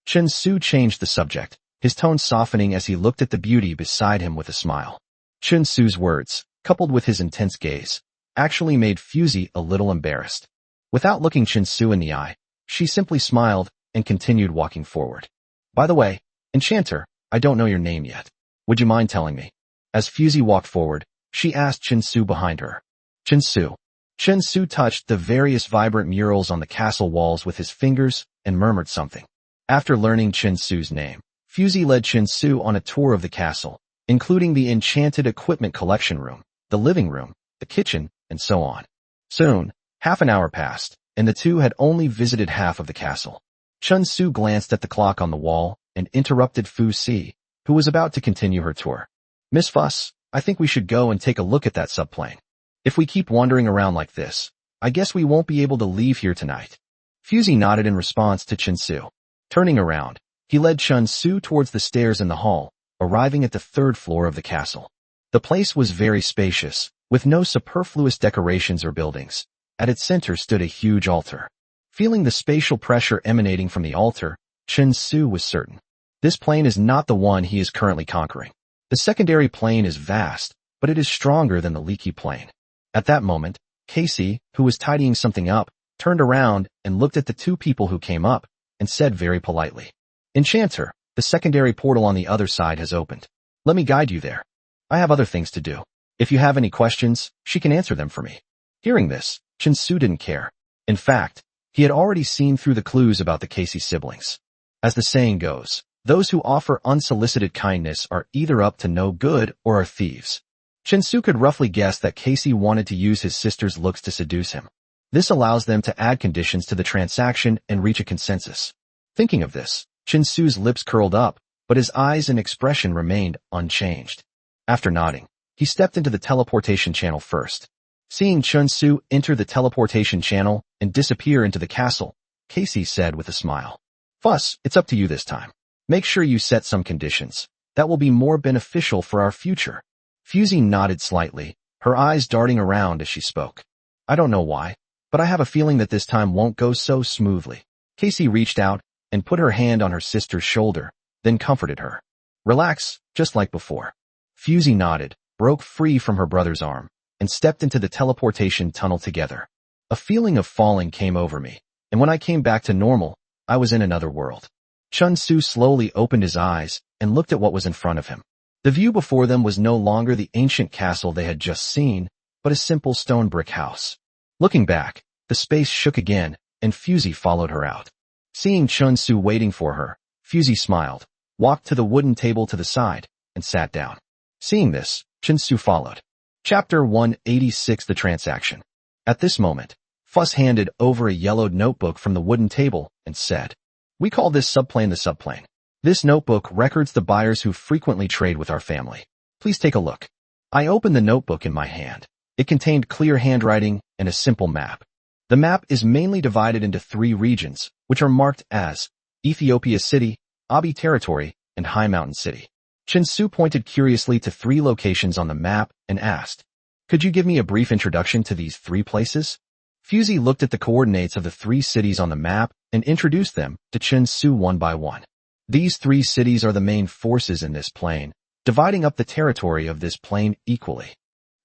Chen Su changed the subject, his tone softening as he looked at the beauty beside him with a smile. Chen Su's words, coupled with his intense gaze, actually made Fusey a little embarrassed. Without looking Chen Su in the eye, she simply smiled and continued walking forward. By the way, Enchanter, I don't know your name yet. Would you mind telling me? As Fusey walked forward, she asked Chen Su behind her. Chen Su. Chen Su touched the various vibrant murals on the castle walls with his fingers and murmured something. After learning Chen Su's name, Fusey led Chen Su on a tour of the castle, including the enchanted equipment collection room, the living room, the kitchen, and so on. Soon, half an hour passed, and the two had only visited half of the castle. Chen Su glanced at the clock on the wall and interrupted Fu Si, who was about to continue her tour. Miss Fuss, I think we should go and take a look at that subplane. If we keep wandering around like this, I guess we won't be able to leave here tonight. Fusey nodded in response to Chen Su. Turning around, he led Chen Su towards the stairs in the hall, arriving at the third floor of the castle. The place was very spacious, with no superfluous decorations or buildings. At its center stood a huge altar. Feeling the spatial pressure emanating from the altar, Chen Su was certain. This plane is not the one he is currently conquering. The secondary plane is vast, but it is stronger than the leaky plane. At that moment, Casey, who was tidying something up, turned around and looked at the two people who came up, and said very politely, Enchanter, the secondary portal on the other side has opened. Let me guide you there. I have other things to do. If you have any questions, she can answer them for me. Hearing this, Chen Su didn't care. In fact, he had already seen through the clues about the Casey siblings. As the saying goes, those who offer unsolicited kindness are either up to no good or are thieves. Chen Su could roughly guess that Casey wanted to use his sister's looks to seduce him. This allows them to add conditions to the transaction and reach a consensus. Thinking of this, Chen Su's lips curled up, but his eyes and expression remained unchanged. After nodding, he stepped into the teleportation channel first. Seeing Chen Su enter the teleportation channel and disappear into the castle, Casey said with a smile, Fuss, it's up to you this time. Make sure you set some conditions. That will be more beneficial for our future. Fusey nodded slightly, her eyes darting around as she spoke. I don't know why, but I have a feeling that this time won't go so smoothly. Casey reached out and put her hand on her sister's shoulder, then comforted her. Relax, just like before. Fusey nodded, broke free from her brother's arm, and stepped into the teleportation tunnel together. A feeling of falling came over me, and when I came back to normal, I was in another world. Chen Su slowly opened his eyes and looked at what was in front of him. The view before them was no longer the ancient castle they had just seen, but a simple stone brick house. Looking back, the space shook again, and Fusey followed her out. Seeing Chunsu waiting for her, Fusey smiled, walked to the wooden table to the side, and sat down. Seeing this, Chunsu followed. Chapter 186 The Transaction. At this moment, Fuss handed over a yellowed notebook from the wooden table and said, "We call this subplane the subplane. This notebook records the buyers who frequently trade with our family. Please take a look." I opened the notebook in my hand. It contained clear handwriting and a simple map. The map is mainly divided into 3 regions, which are marked as Ethiopia City, Abiy Territory, and High Mountain City. Chunsu pointed curiously to 3 locations on the map and asked, "Could you give me a brief introduction to these 3 places?" Fusey looked at the coordinates of the 3 cities on the map and introduced them to Chunsu one by one. These 3 cities are the main forces in this plane, dividing up the territory of this plane equally.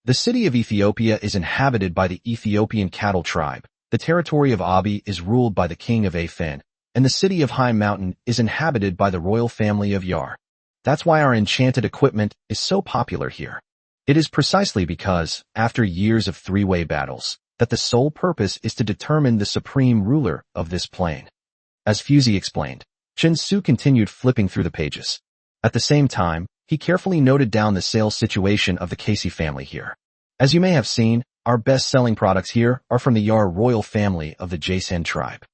The city of Ethiopia is inhabited by the Ethiopian cattle tribe, the territory of Abiy is ruled by the king of Afen, and the city of High Mountain is inhabited by the royal family of Yar. That's why our enchanted equipment is so popular here. It is precisely because, after years of 3-way battles, that the sole purpose is to determine the supreme ruler of this plane. As Fusey explained, Chunsu continued flipping through the pages. At the same time, he carefully noted down the sales situation of the Casey family here. As you may have seen, our best-selling products here are from the Yar royal family of the Jason tribe.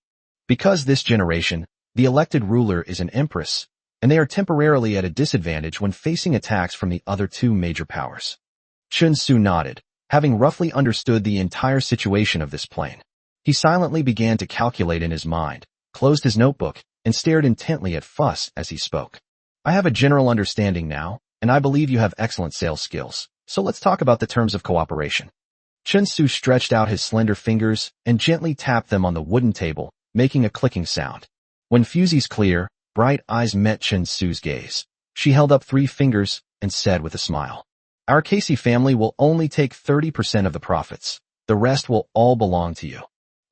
Because this generation, the elected ruler is an empress, and they are temporarily at a disadvantage when facing attacks from the other 2 major powers. Chunsu nodded, having roughly understood the entire situation of this plane. He silently began to calculate in his mind, closed his notebook, and stared intently at Fuss as he spoke. "I have a general understanding now, and I believe you have excellent sales skills, so let's talk about the terms of cooperation." Chunsu stretched out his slender fingers and gently tapped them on the wooden table, making a clicking sound. When Fusey's clear, bright eyes met Chunsu's gaze, she held up 3 fingers and said with a smile, "Our Casey family will only take 30% of the profits. The rest will all belong to you."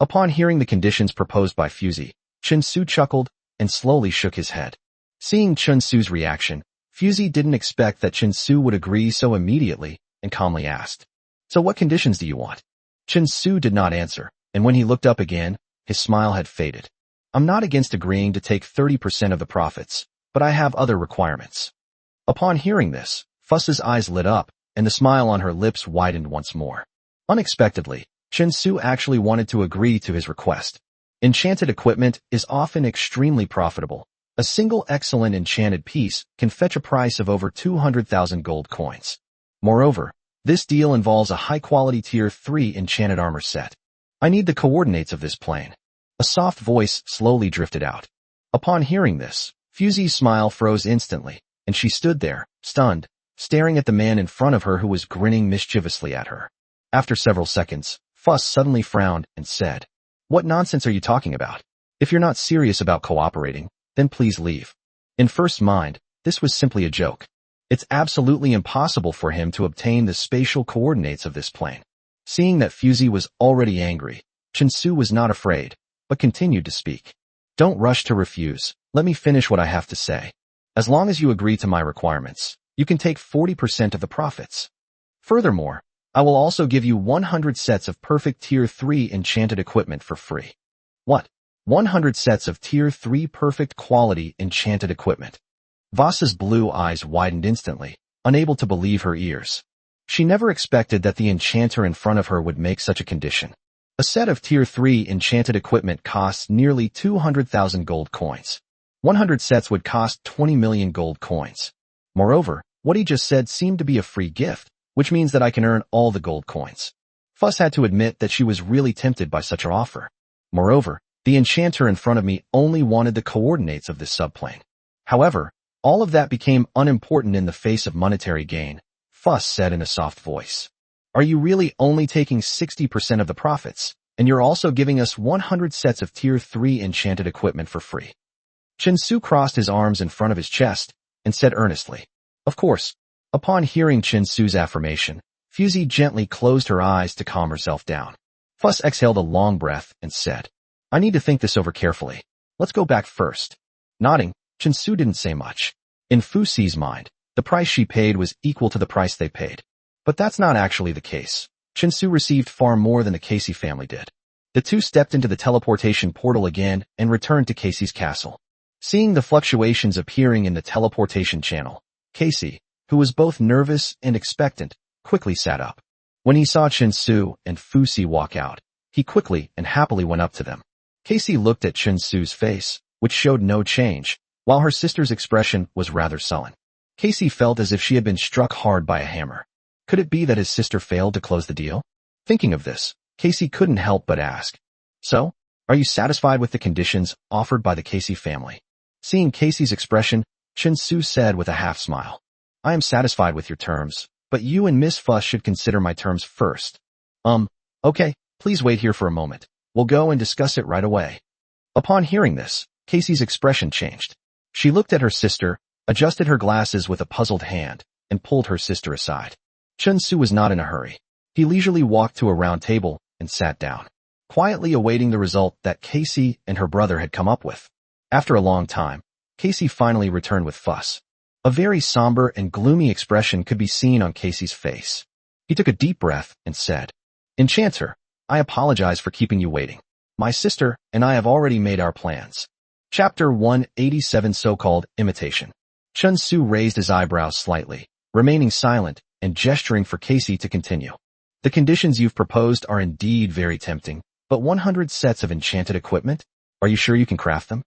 Upon hearing the conditions proposed by Fusey, Chunsu chuckled and slowly shook his head. Seeing Chunsu's reaction, Fusey didn't expect that Chunsu would agree so immediately and calmly asked, "So what conditions do you want?" Chunsu did not answer, and when he looked up again, his smile had faded. "I'm not against agreeing to take 30% of the profits, but I have other requirements." Upon hearing this, Fuss's eyes lit up, and the smile on her lips widened once more. Unexpectedly, Chunsu actually wanted to agree to his request. Enchanted equipment is often extremely profitable. A single excellent enchanted piece can fetch a price of over 200,000 gold coins. Moreover, this deal involves a high-quality Tier 3 enchanted armor set. "I need the coordinates of this plane." A soft voice slowly drifted out. Upon hearing this, Fusey's smile froze instantly, and she stood there, stunned, staring at the man in front of her who was grinning mischievously at her. After several seconds, Fuss suddenly frowned and said, "What nonsense are you talking about? If you're not serious about cooperating, then please leave." In First's mind, this was simply a joke. It's absolutely impossible for him to obtain the spatial coordinates of this plane. Seeing that Fusey was already angry, Chunsu was not afraid, but continued to speak. "Don't rush to refuse. Let me finish what I have to say. As long as you agree to my requirements, you can take 40% of the profits. Furthermore, I will also give you 100 sets of perfect Tier 3 enchanted equipment for free." "What? 100 sets of Tier 3 perfect quality enchanted equipment?" Voss's blue eyes widened instantly, unable to believe her ears. She never expected that the enchanter in front of her would make such a condition. A set of Tier 3 enchanted equipment costs nearly 200,000 gold coins. 100 sets would cost 20 million gold coins. Moreover, what he just said seemed to be a free gift, which means that I can earn all the gold coins. Fuss had to admit that she was really tempted by such an offer. Moreover, the enchanter in front of me only wanted the coordinates of this subplane. However, all of that became unimportant in the face of monetary gain. Fuss said in a soft voice, "Are you really only taking 60% of the profits, and you're also giving us 100 sets of Tier 3 enchanted equipment for free?" Chunsu crossed his arms in front of his chest and said earnestly, "Of course." Upon hearing Chunsu's affirmation, Fusey gently closed her eyes to calm herself down. Fuss exhaled a long breath and said, "I need to think this over carefully. Let's go back first." Nodding, Chunsu didn't say much. In Fuxi's mind, the price she paid was equal to the price they paid. But that's not actually the case. Chinsu received far more than the Casey family did. The two stepped into the teleportation portal again and returned to Casey's castle. Seeing the fluctuations appearing in the teleportation channel, Casey, who was both nervous and expectant, quickly sat up. When he saw Chinsu and Fuxi walk out, he quickly and happily went up to them. Casey looked at Chinsu's face, which showed no change, while her sister's expression was rather sullen. Casey felt as if she had been struck hard by a hammer. Could it be that his sister failed to close the deal? Thinking of this, Casey couldn't help but ask, "So, are you satisfied with the conditions offered by the Casey family?" Seeing Casey's expression, Chinsu said with a half smile, "I am satisfied with your terms, but you and Miss Fuss should consider my terms first." Okay, please wait here for a moment. We'll go and discuss it right away." Upon hearing this, Casey's expression changed. She looked at her sister, adjusted her glasses with a puzzled hand, and pulled her sister aside. Chinsu was not in a hurry. He leisurely walked to a round table and sat down, quietly awaiting the result that Casey and her brother had come up with. After a long time, Casey finally returned with Fuss. A very somber and gloomy expression could be seen on Casey's face. He took a deep breath and said, "Enchanter, I apologize for keeping you waiting. My sister and I have already made our plans." Chapter 187 So-Called Imitation. Chinsu raised his eyebrows slightly, remaining silent and gesturing for Casey to continue. "The conditions you've proposed are indeed very tempting, but 100 sets of enchanted equipment? Are you sure you can craft them?"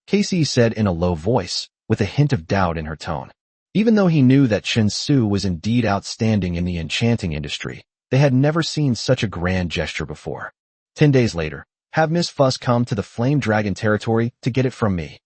Casey said in a low voice, with a hint of doubt in her tone. Even though he knew that Chinsu was indeed outstanding in the enchanting industry, they had never seen such a grand gesture before. 10 days later, have Miss Fuss come to the Flame Dragon territory to get it from me.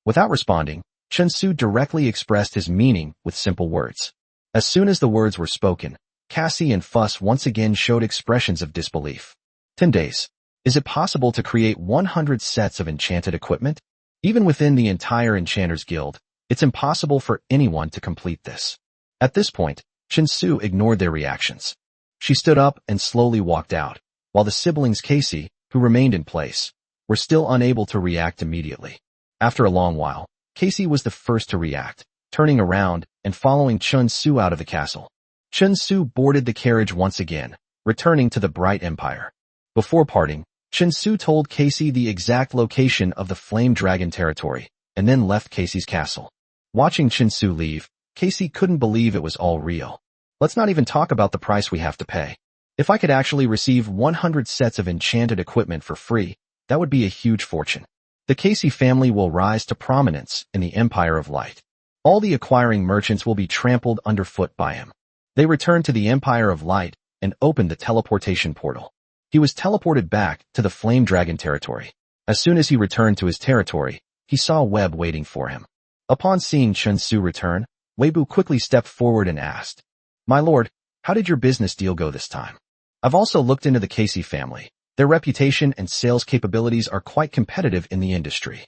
Without responding, Chinsu directly expressed his meaning with simple words. As soon as the words were spoken, Cassie and Fuss once again showed expressions of disbelief. 10 days. Is it possible to create 100 sets of enchanted equipment? Even within the entire Enchanters Guild, it's impossible for anyone to complete this. At this point, Chinsu ignored their reactions. She stood up and slowly walked out, while the siblings Casey, who remained in place, were still unable to react immediately. After a long while, Casey was the first to react, turning around and following Chinsu out of the castle. Chinsu boarded the carriage once again, returning to the Bright Empire. Before parting, Chinsu told Casey the exact location of the Flame Dragon territory, and then left Casey's castle. Watching Chinsu leave, Casey couldn't believe it was all real. Let's not even talk about the price we have to pay. If I could actually receive 100 sets of enchanted equipment for free, that would be a huge fortune. The Casey family will rise to prominence in the Empire of Light. All the acquiring merchants will be trampled underfoot by him. They returned to the Empire of Light and opened the teleportation portal. He was teleported back to the Flame Dragon territory. As soon as he returned to his territory, he saw Webb waiting for him. Upon seeing Chinsu return, Weibo quickly stepped forward and asked, "My lord, how did your business deal go this time? I've also looked into the Casey family. Their reputation and sales capabilities are quite competitive in the industry."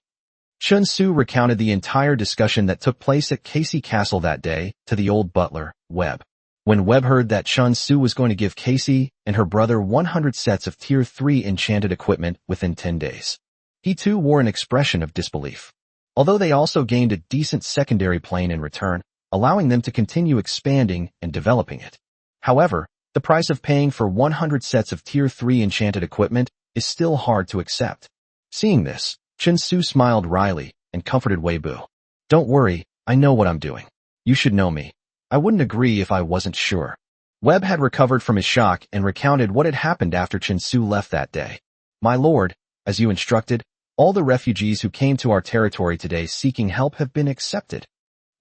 Chinsu recounted the entire discussion that took place at Casey Castle that day to the old butler, Webb. When Webb heard that Chinsu was going to give Casey and her brother 100 sets of Tier 3 enchanted equipment within 10 days, he too wore an expression of disbelief. Although they also gained a decent secondary plane in return, allowing them to continue expanding and developing it. However, the price of paying for 100 sets of Tier 3 enchanted equipment is still hard to accept. Seeing this, Chinsu smiled wryly and comforted Weibo. "Don't worry, I know what I'm doing. You should know me. I wouldn't agree if I wasn't sure." Webb had recovered from his shock and recounted what had happened after Chinsu left that day. "My lord, as you instructed, all the refugees who came to our territory today seeking help have been accepted.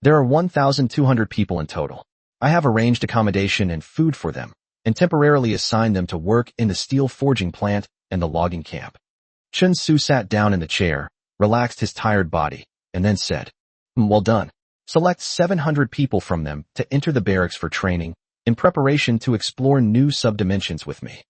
There are 1,200 people in total. I have arranged accommodation and food for them, and temporarily assigned them to work in the steel forging plant and the logging camp." Chinsu sat down in the chair, relaxed his tired body, and then said, "Well done. Select 700 people from them to enter the barracks for training, in preparation to explore new subdimensions with me."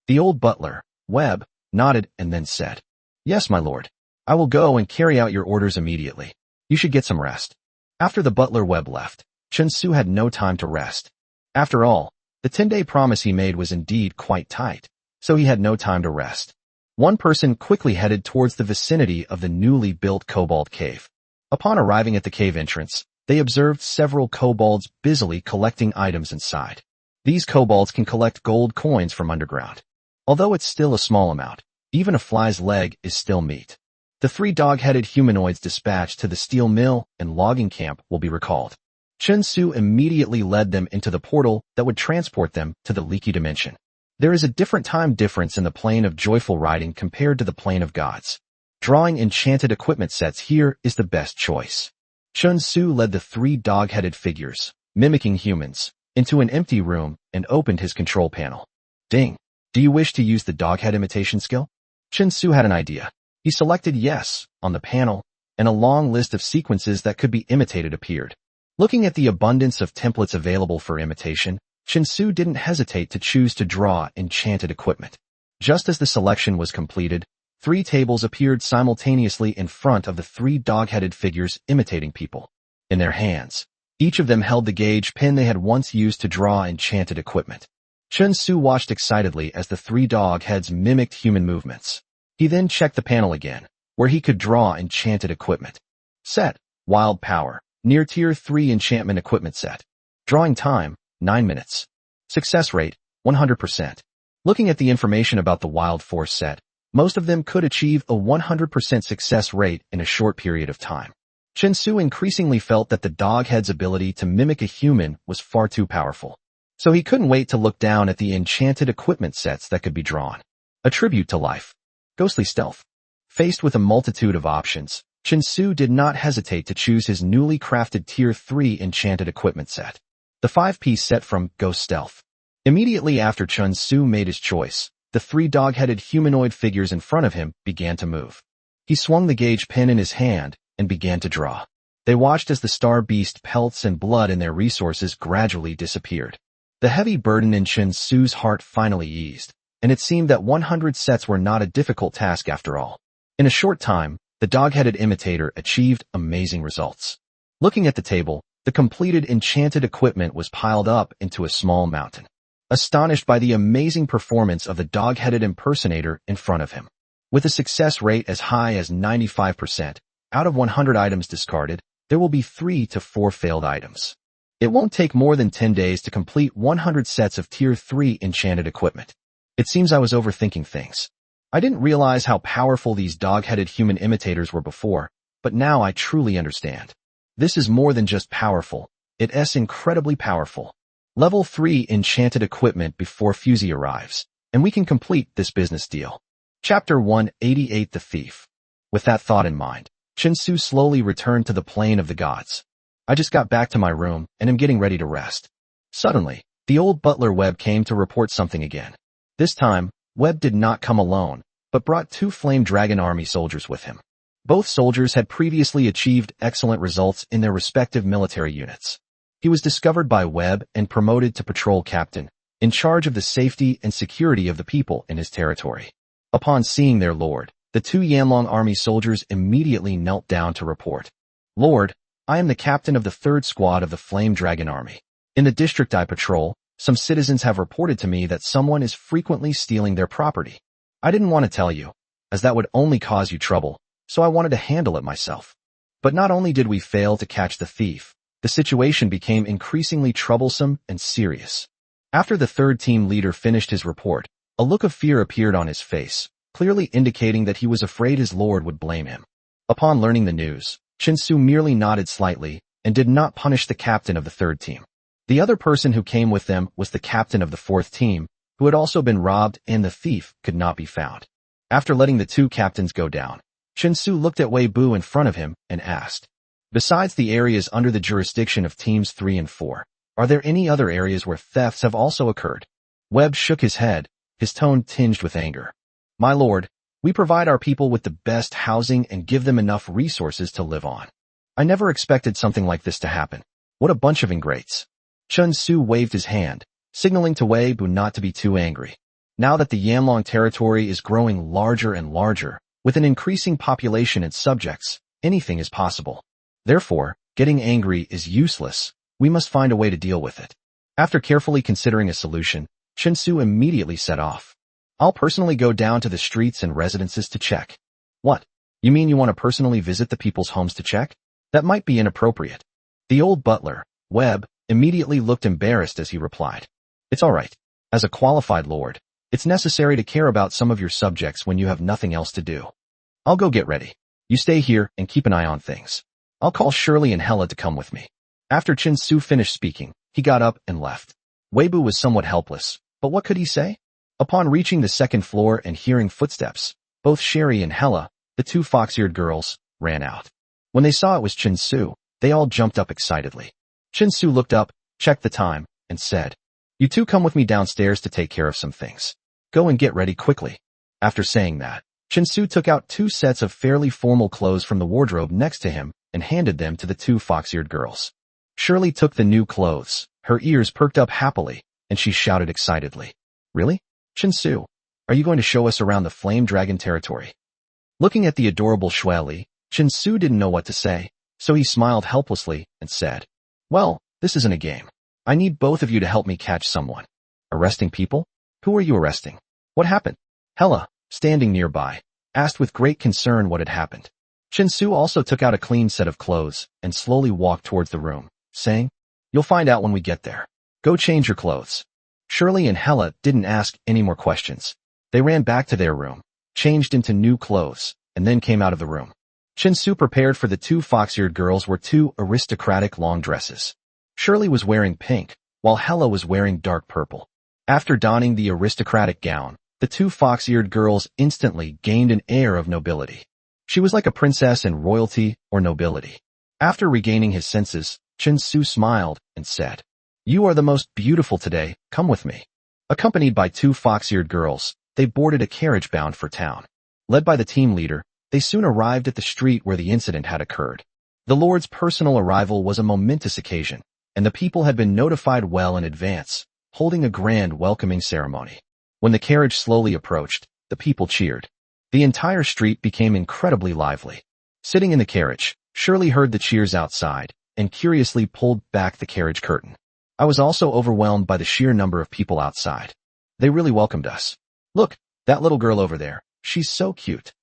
The old butler, Webb, nodded and then said, "Yes, my lord. I will go and carry out your orders immediately. You should get some rest." After the butler Webb left, Chinsu had no time to rest. After all, the 10-day promise he made was indeed quite tight, so he had no time to rest. One person quickly headed towards the vicinity of the newly built Cobalt Cave. Upon arriving at the cave entrance, They observed several kobolds busily collecting items inside. These kobolds can collect gold coins from underground. Although it's still a small amount, even a fly's leg is still meat. The 3 dog-headed humanoids dispatched to the steel mill and logging camp will be recalled. Chen Su immediately led them into the portal that would transport them to the leaky dimension. There is a different time difference in the plane of joyful riding compared to the plane of gods. Drawing enchanted equipment sets here is the best choice. Chen Su led the 3 dog-headed figures, mimicking humans, into an empty room and opened his control panel. Ding! Do you wish to use the dog-head imitation skill? Chen Su had an idea. He selected yes on the panel, and a long list of sequences that could be imitated appeared. Looking at the abundance of templates available for imitation, Chen Su didn't hesitate to choose to draw enchanted equipment. Just as the selection was completed, 3 tables appeared simultaneously in front of the 3 dog-headed figures imitating people. In their hands, each of them held the gauge pin they had once used to draw enchanted equipment. Chen Su watched excitedly as the 3 dog heads mimicked human movements. He then checked the panel again, where he could draw enchanted equipment. Set, Wild Power, near Tier 3 Enchantment Equipment Set. Drawing time, 9 minutes. Success rate, 100%. Looking at the information about the Wild Force set, most of them could achieve a 100% success rate in a short period of time. Chen Su increasingly felt that the doghead's ability to mimic a human was far too powerful. So he couldn't wait to look down at the enchanted equipment sets that could be drawn. A tribute to life. Ghostly stealth. Faced with a multitude of options, Chen Su did not hesitate to choose his newly crafted Tier 3 enchanted equipment set. The 5-piece set from Ghost Stealth. Immediately after Chen Su made his choice, the 3 dog-headed humanoid figures in front of him began to move. He swung the gauge pin in his hand and began to draw. They watched as the star beast pelts and blood in their resources gradually disappeared. The heavy burden in Chen Su's heart finally eased, and it seemed that 100 sets were not a difficult task after all. In a short time, the dog-headed imitator achieved amazing results. Looking at the table, the completed enchanted equipment was piled up into a small mountain. Astonished by the amazing performance of the dog-headed impersonator in front of him. With a success rate as high as 95%, out of 100 items discarded, there will be 3 to 4 failed items. It won't take more than 10 days to complete 100 sets of Tier 3 enchanted equipment. It seems I was overthinking things. I didn't realize how powerful these dog-headed human imitators were before, but now I truly understand. This is more than just powerful, it's incredibly powerful. Level 3 enchanted equipment before Fusey arrives, and we can complete this business deal. Chapter 188 The Thief. With that thought in mind, Chen Su slowly returned to the plane of the gods. I just got back to my room and am getting ready to rest. Suddenly, the old butler Webb came to report something again. This time, Webb did not come alone, but brought 2 Flame Dragon Army soldiers with him. Both soldiers had previously achieved excellent results in their respective military units. He was discovered by Webb and promoted to patrol captain, in charge of the safety and security of the people in his territory. Upon seeing their lord, the 2 Yanlong Army soldiers immediately knelt down to report. Lord, I am the captain of the 3rd Squad of the Flame Dragon Army. In the district I patrol, some citizens have reported to me that someone is frequently stealing their property. I didn't want to tell you, as that would only cause you trouble, so I wanted to handle it myself. But not only did we fail to catch the thief, the situation became increasingly troublesome and serious. After the 3rd team leader finished his report, a look of fear appeared on his face, clearly indicating that he was afraid his lord would blame him. Upon learning the news, Chen Su merely nodded slightly and did not punish the captain of the 3rd team. The other person who came with them was the captain of the 4th team, who had also been robbed, and the thief could not be found. After letting the 2 captains go down, Chen Su looked at Wei Bu in front of him and asked, besides the areas under the jurisdiction of teams 3 and 4, are there any other areas where thefts have also occurred? Webb shook his head, his tone tinged with anger. My lord, we provide our people with the best housing and give them enough resources to live on. I never expected something like this to happen. What a bunch of ingrates. Chen Su waved his hand, signaling to Wei Bu not to be too angry. Now that the Yanlong territory is growing larger and larger, with an increasing population and subjects, anything is possible. Therefore, getting angry is useless. We must find a way to deal with it. After carefully considering a solution, Chen Su immediately set off. I'll personally go down to the streets and residences to check. What? You mean you want to personally visit the people's homes to check? That might be inappropriate. The old butler, Webb, immediately looked embarrassed as he replied, "It's all right. As a qualified lord, it's necessary to care about some of your subjects when you have nothing else to do. I'll go get ready. You stay here and keep an eye on things. I'll call Shirley and Hella to come with me." After Chin Su finished speaking, he got up and left. Weibo was somewhat helpless, but what could he say? Upon reaching the second floor and hearing footsteps, both Sherry and Hella, the two fox-eared girls, ran out. When they saw it was Chin Su, they all jumped up excitedly. Chin Su looked up, checked the time, and said, "You two come with me downstairs to take care of some things. Go and get ready quickly." After saying that, Chin Su took out 2 sets of fairly formal clothes from the wardrobe next to him and handed them to the 2 fox-eared girls. Shirley took the new clothes, her ears perked up happily, and she shouted excitedly, "Really? Chin Su, are you going to show us around the Flame Dragon territory?" Looking at the adorable Shueli, Chin Su didn't know what to say, so he smiled helplessly and said, "Well, this isn't a game. I need both of you to help me catch someone." "Arresting people? Who are you arresting? What happened?" Hella, standing nearby, asked with great concern what had happened. Chin Su also took out a clean set of clothes and slowly walked towards the room, saying, "You'll find out when we get there. Go change your clothes." Shirley and Hella didn't ask any more questions. They ran back to their room, changed into new clothes, and then came out of the room. Chin Su prepared for the 2 fox-eared girls were 2 aristocratic long dresses. Shirley was wearing pink, while Hella was wearing dark purple. After donning the aristocratic gown, the 2 fox-eared girls instantly gained an air of nobility. She was like a princess in royalty or nobility. After regaining his senses, Chin Su smiled and said, "You are the most beautiful today, come with me." Accompanied by 2 fox-eared girls, they boarded a carriage bound for town. Led by the team leader, they soon arrived at the street where the incident had occurred. The Lord's personal arrival was a momentous occasion, and the people had been notified well in advance, holding a grand welcoming ceremony. When the carriage slowly approached, the people cheered. The entire street became incredibly lively. Sitting in the carriage, Shirley heard the cheers outside, and curiously pulled back the carriage curtain. "I was also overwhelmed by the sheer number of people outside. They really welcomed us. Look, that little girl over there, she's so cute."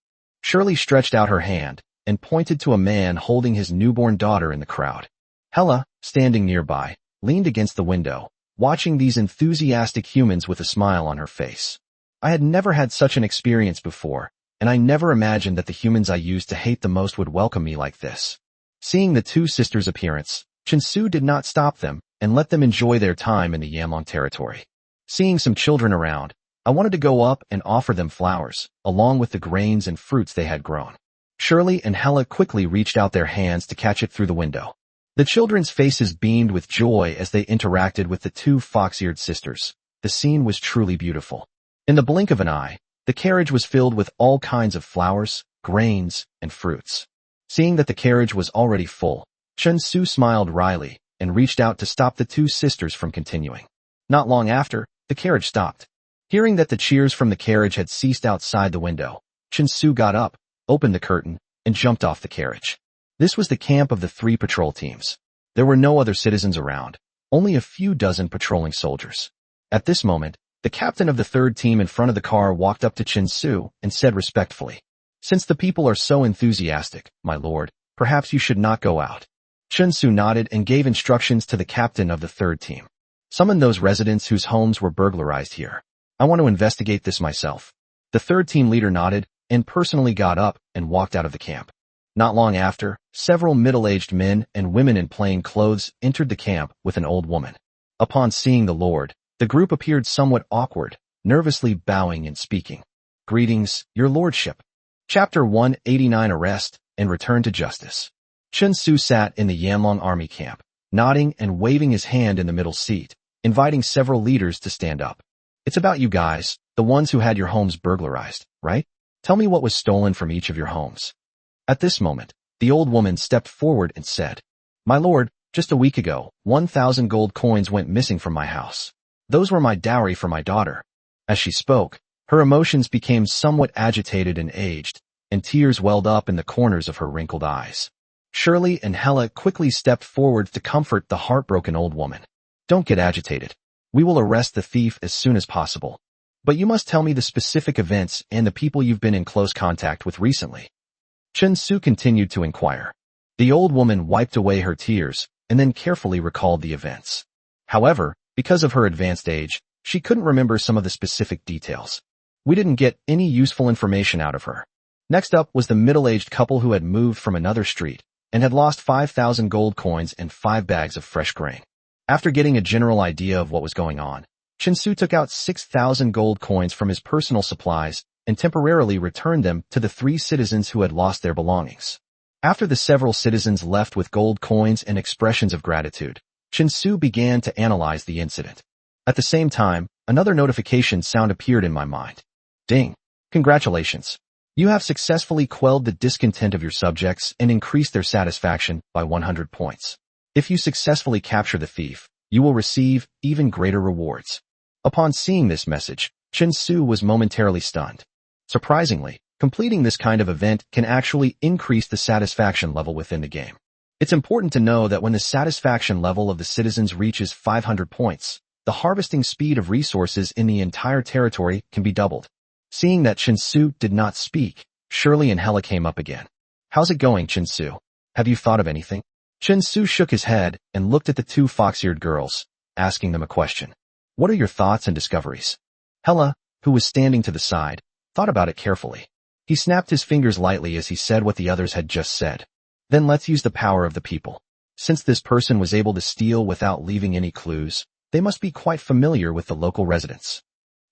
Shirley stretched out her hand and pointed to a man holding his newborn daughter in the crowd. Hella, standing nearby, leaned against the window, watching these enthusiastic humans with a smile on her face. "I had never had such an experience before, and I never imagined that the humans I used to hate the most would welcome me like this." Seeing the 2 sisters' appearance, Chin Su did not stop them and let them enjoy their time in the Yamlong territory. Seeing some children around, I wanted to go up and offer them flowers, along with the grains and fruits they had grown. Shirley and Hella quickly reached out their hands to catch it through the window. The children's faces beamed with joy as they interacted with the 2 fox-eared sisters. The scene was truly beautiful. In the blink of an eye, the carriage was filled with all kinds of flowers, grains, and fruits. Seeing that the carriage was already full, Chin Su smiled wryly and reached out to stop the 2 sisters from continuing. Not long after, the carriage stopped. Hearing that the cheers from the carriage had ceased outside the window, Chin Su got up, opened the curtain, and jumped off the carriage. This was the camp of the 3 patrol teams. There were no other citizens around, only a few dozen patrolling soldiers. At this moment, the captain of the 3rd team in front of the car walked up to Chin Su and said respectfully, "Since the people are so enthusiastic, my lord, perhaps you should not go out." Chin Su nodded and gave instructions to the captain of the 3rd team. "Summon those residents whose homes were burglarized here. I want to investigate this myself." The 3rd team leader nodded and personally got up and walked out of the camp. Not long after, several middle-aged men and women in plain clothes entered the camp with an old woman. Upon seeing the Lord, the group appeared somewhat awkward, nervously bowing and speaking. "Greetings, your lordship." Chapter 189 Arrest and Return to Justice. Chin Su sat in the Yamlong army camp, nodding and waving his hand in the middle seat, inviting several leaders to stand up. "It's about you guys, the ones who had your homes burglarized, right? Tell me what was stolen from each of your homes." At this moment, the old woman stepped forward and said, "My lord, just a week ago, 1,000 gold coins went missing from my house. Those were my dowry for my daughter." As she spoke, her emotions became somewhat agitated and aged, and tears welled up in the corners of her wrinkled eyes. Shirley and Hella quickly stepped forward to comfort the heartbroken old woman. "Don't get agitated. We will arrest the thief as soon as possible. But you must tell me the specific events and the people you've been in close contact with recently." Chin Su continued to inquire. The old woman wiped away her tears and then carefully recalled the events. However, because of her advanced age, she couldn't remember some of the specific details. We didn't get any useful information out of her. Next up was the middle-aged couple who had moved from another street and had lost 5,000 gold coins and 5 bags of fresh grain. After getting a general idea of what was going on, Chinsu took out 6,000 gold coins from his personal supplies and temporarily returned them to the 3 citizens who had lost their belongings. After the several citizens left with gold coins and expressions of gratitude, Chinsu began to analyze the incident. At the same time, another notification sound appeared in my mind. Ding! Congratulations! You have successfully quelled the discontent of your subjects and increased their satisfaction by 100 points. If you successfully capture the thief, you will receive even greater rewards. Upon seeing this message, Chinsu was momentarily stunned. Surprisingly, completing this kind of event can actually increase the satisfaction level within the game. It's important to know that when the satisfaction level of the citizens reaches 500 points, the harvesting speed of resources in the entire territory can be doubled. Seeing that Chinsu did not speak, Shirley and Hella came up again. How's it going, Chinsu? Have you thought of anything? Chinsu shook his head and looked at the 2 fox-eared girls, asking them a question. What are your thoughts and discoveries? Hella, who was standing to the side, thought about it carefully. He snapped his fingers lightly as he said what the others had just said. Then let's use the power of the people. Since this person was able to steal without leaving any clues, they must be quite familiar with the local residents.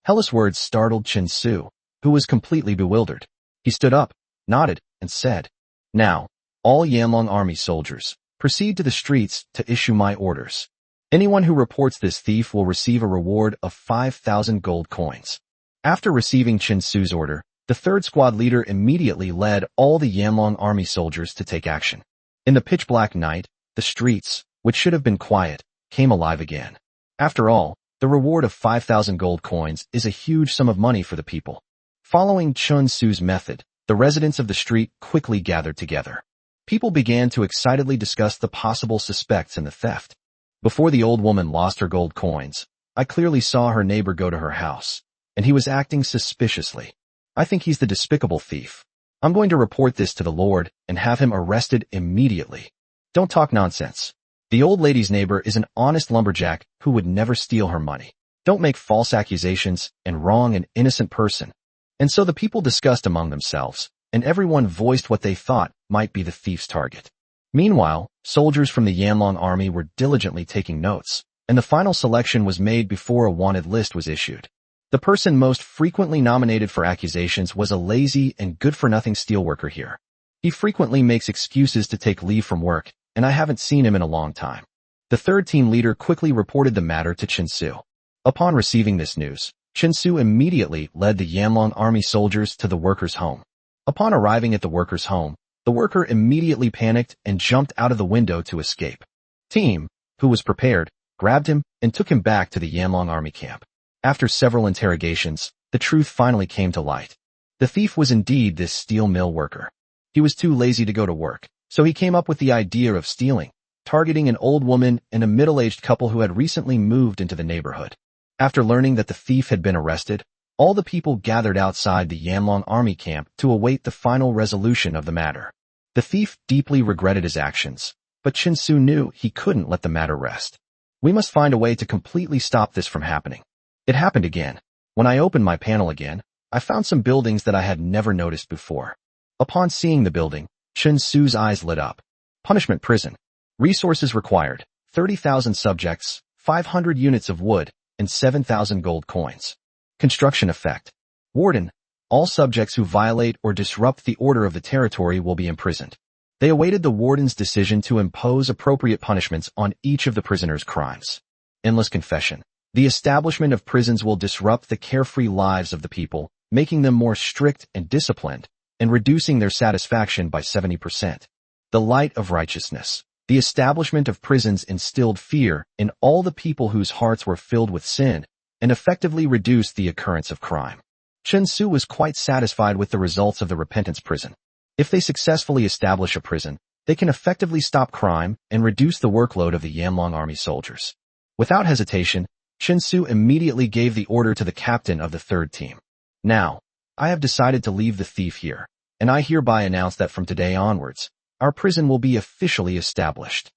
Hella's words startled Chinsu, who was completely bewildered. He stood up, nodded, and said, Now, all Yanlong army soldiers, proceed to the streets to issue my orders. Anyone who reports this thief will receive a reward of 5,000 gold coins. After receiving Chinsu's order, the 3rd squad leader immediately led all the Yanlong army soldiers to take action. In the pitch-black night, the streets, which should have been quiet, came alive again. After all, the reward of 5,000 gold coins is a huge sum of money for the people. Following Chinsu's method, the residents of the street quickly gathered together. People began to excitedly discuss the possible suspects in the theft. Before the old woman lost her gold coins, I clearly saw her neighbor go to her house, and he was acting suspiciously. I think he's the despicable thief. I'm going to report this to the Lord and have him arrested immediately. Don't talk nonsense. The old lady's neighbor is an honest lumberjack who would never steal her money. Don't make false accusations and wrong an innocent person. And so the people discussed among themselves, and everyone voiced what they thought might be the thief's target. Meanwhile, soldiers from the Yanlong army were diligently taking notes, and the final selection was made before a wanted list was issued. The person most frequently nominated for accusations was a lazy and good-for-nothing steelworker here. He frequently makes excuses to take leave from work, and I haven't seen him in a long time. The 3rd team leader quickly reported the matter to Chinsu. Upon receiving this news, Chinsu immediately led the Yanlong army soldiers to the worker's home. Upon arriving at the worker's home, the worker immediately panicked and jumped out of the window to escape. Team, who was prepared, grabbed him and took him back to the Yanlong army camp. After several interrogations, the truth finally came to light. The thief was indeed this steel mill worker. He was too lazy to go to work, so he came up with the idea of stealing, targeting an old woman and a middle-aged couple who had recently moved into the neighborhood. After learning that the thief had been arrested, all the people gathered outside the Yanlong army camp to await the final resolution of the matter. The thief deeply regretted his actions, but Chinsu knew he couldn't let the matter rest. We must find a way to completely stop this from happening. It happened again. When I opened my panel again, I found some buildings that I had never noticed before. Upon seeing the building, Chinsu's eyes lit up. Punishment prison. Resources required: 30,000 subjects, 500 units of wood, and 7,000 gold coins. Construction effect. Warden. All subjects who violate or disrupt the order of the territory will be imprisoned. They awaited the warden's decision to impose appropriate punishments on each of the prisoners' crimes. Endless confession. The establishment of prisons will disrupt the carefree lives of the people, making them more strict and disciplined, and reducing their satisfaction by 70%. The light of righteousness. The establishment of prisons instilled fear in all the people whose hearts were filled with sin, and effectively reduced the occurrence of crime. Chinsu was quite satisfied with the results of the repentance prison. If they successfully establish a prison, they can effectively stop crime and reduce the workload of the Yanlong army soldiers. Without hesitation, Chinsu immediately gave the order to the captain of the 3rd team. Now, I have decided to leave the thief here, and I hereby announce that from today onwards, our prison will be officially established.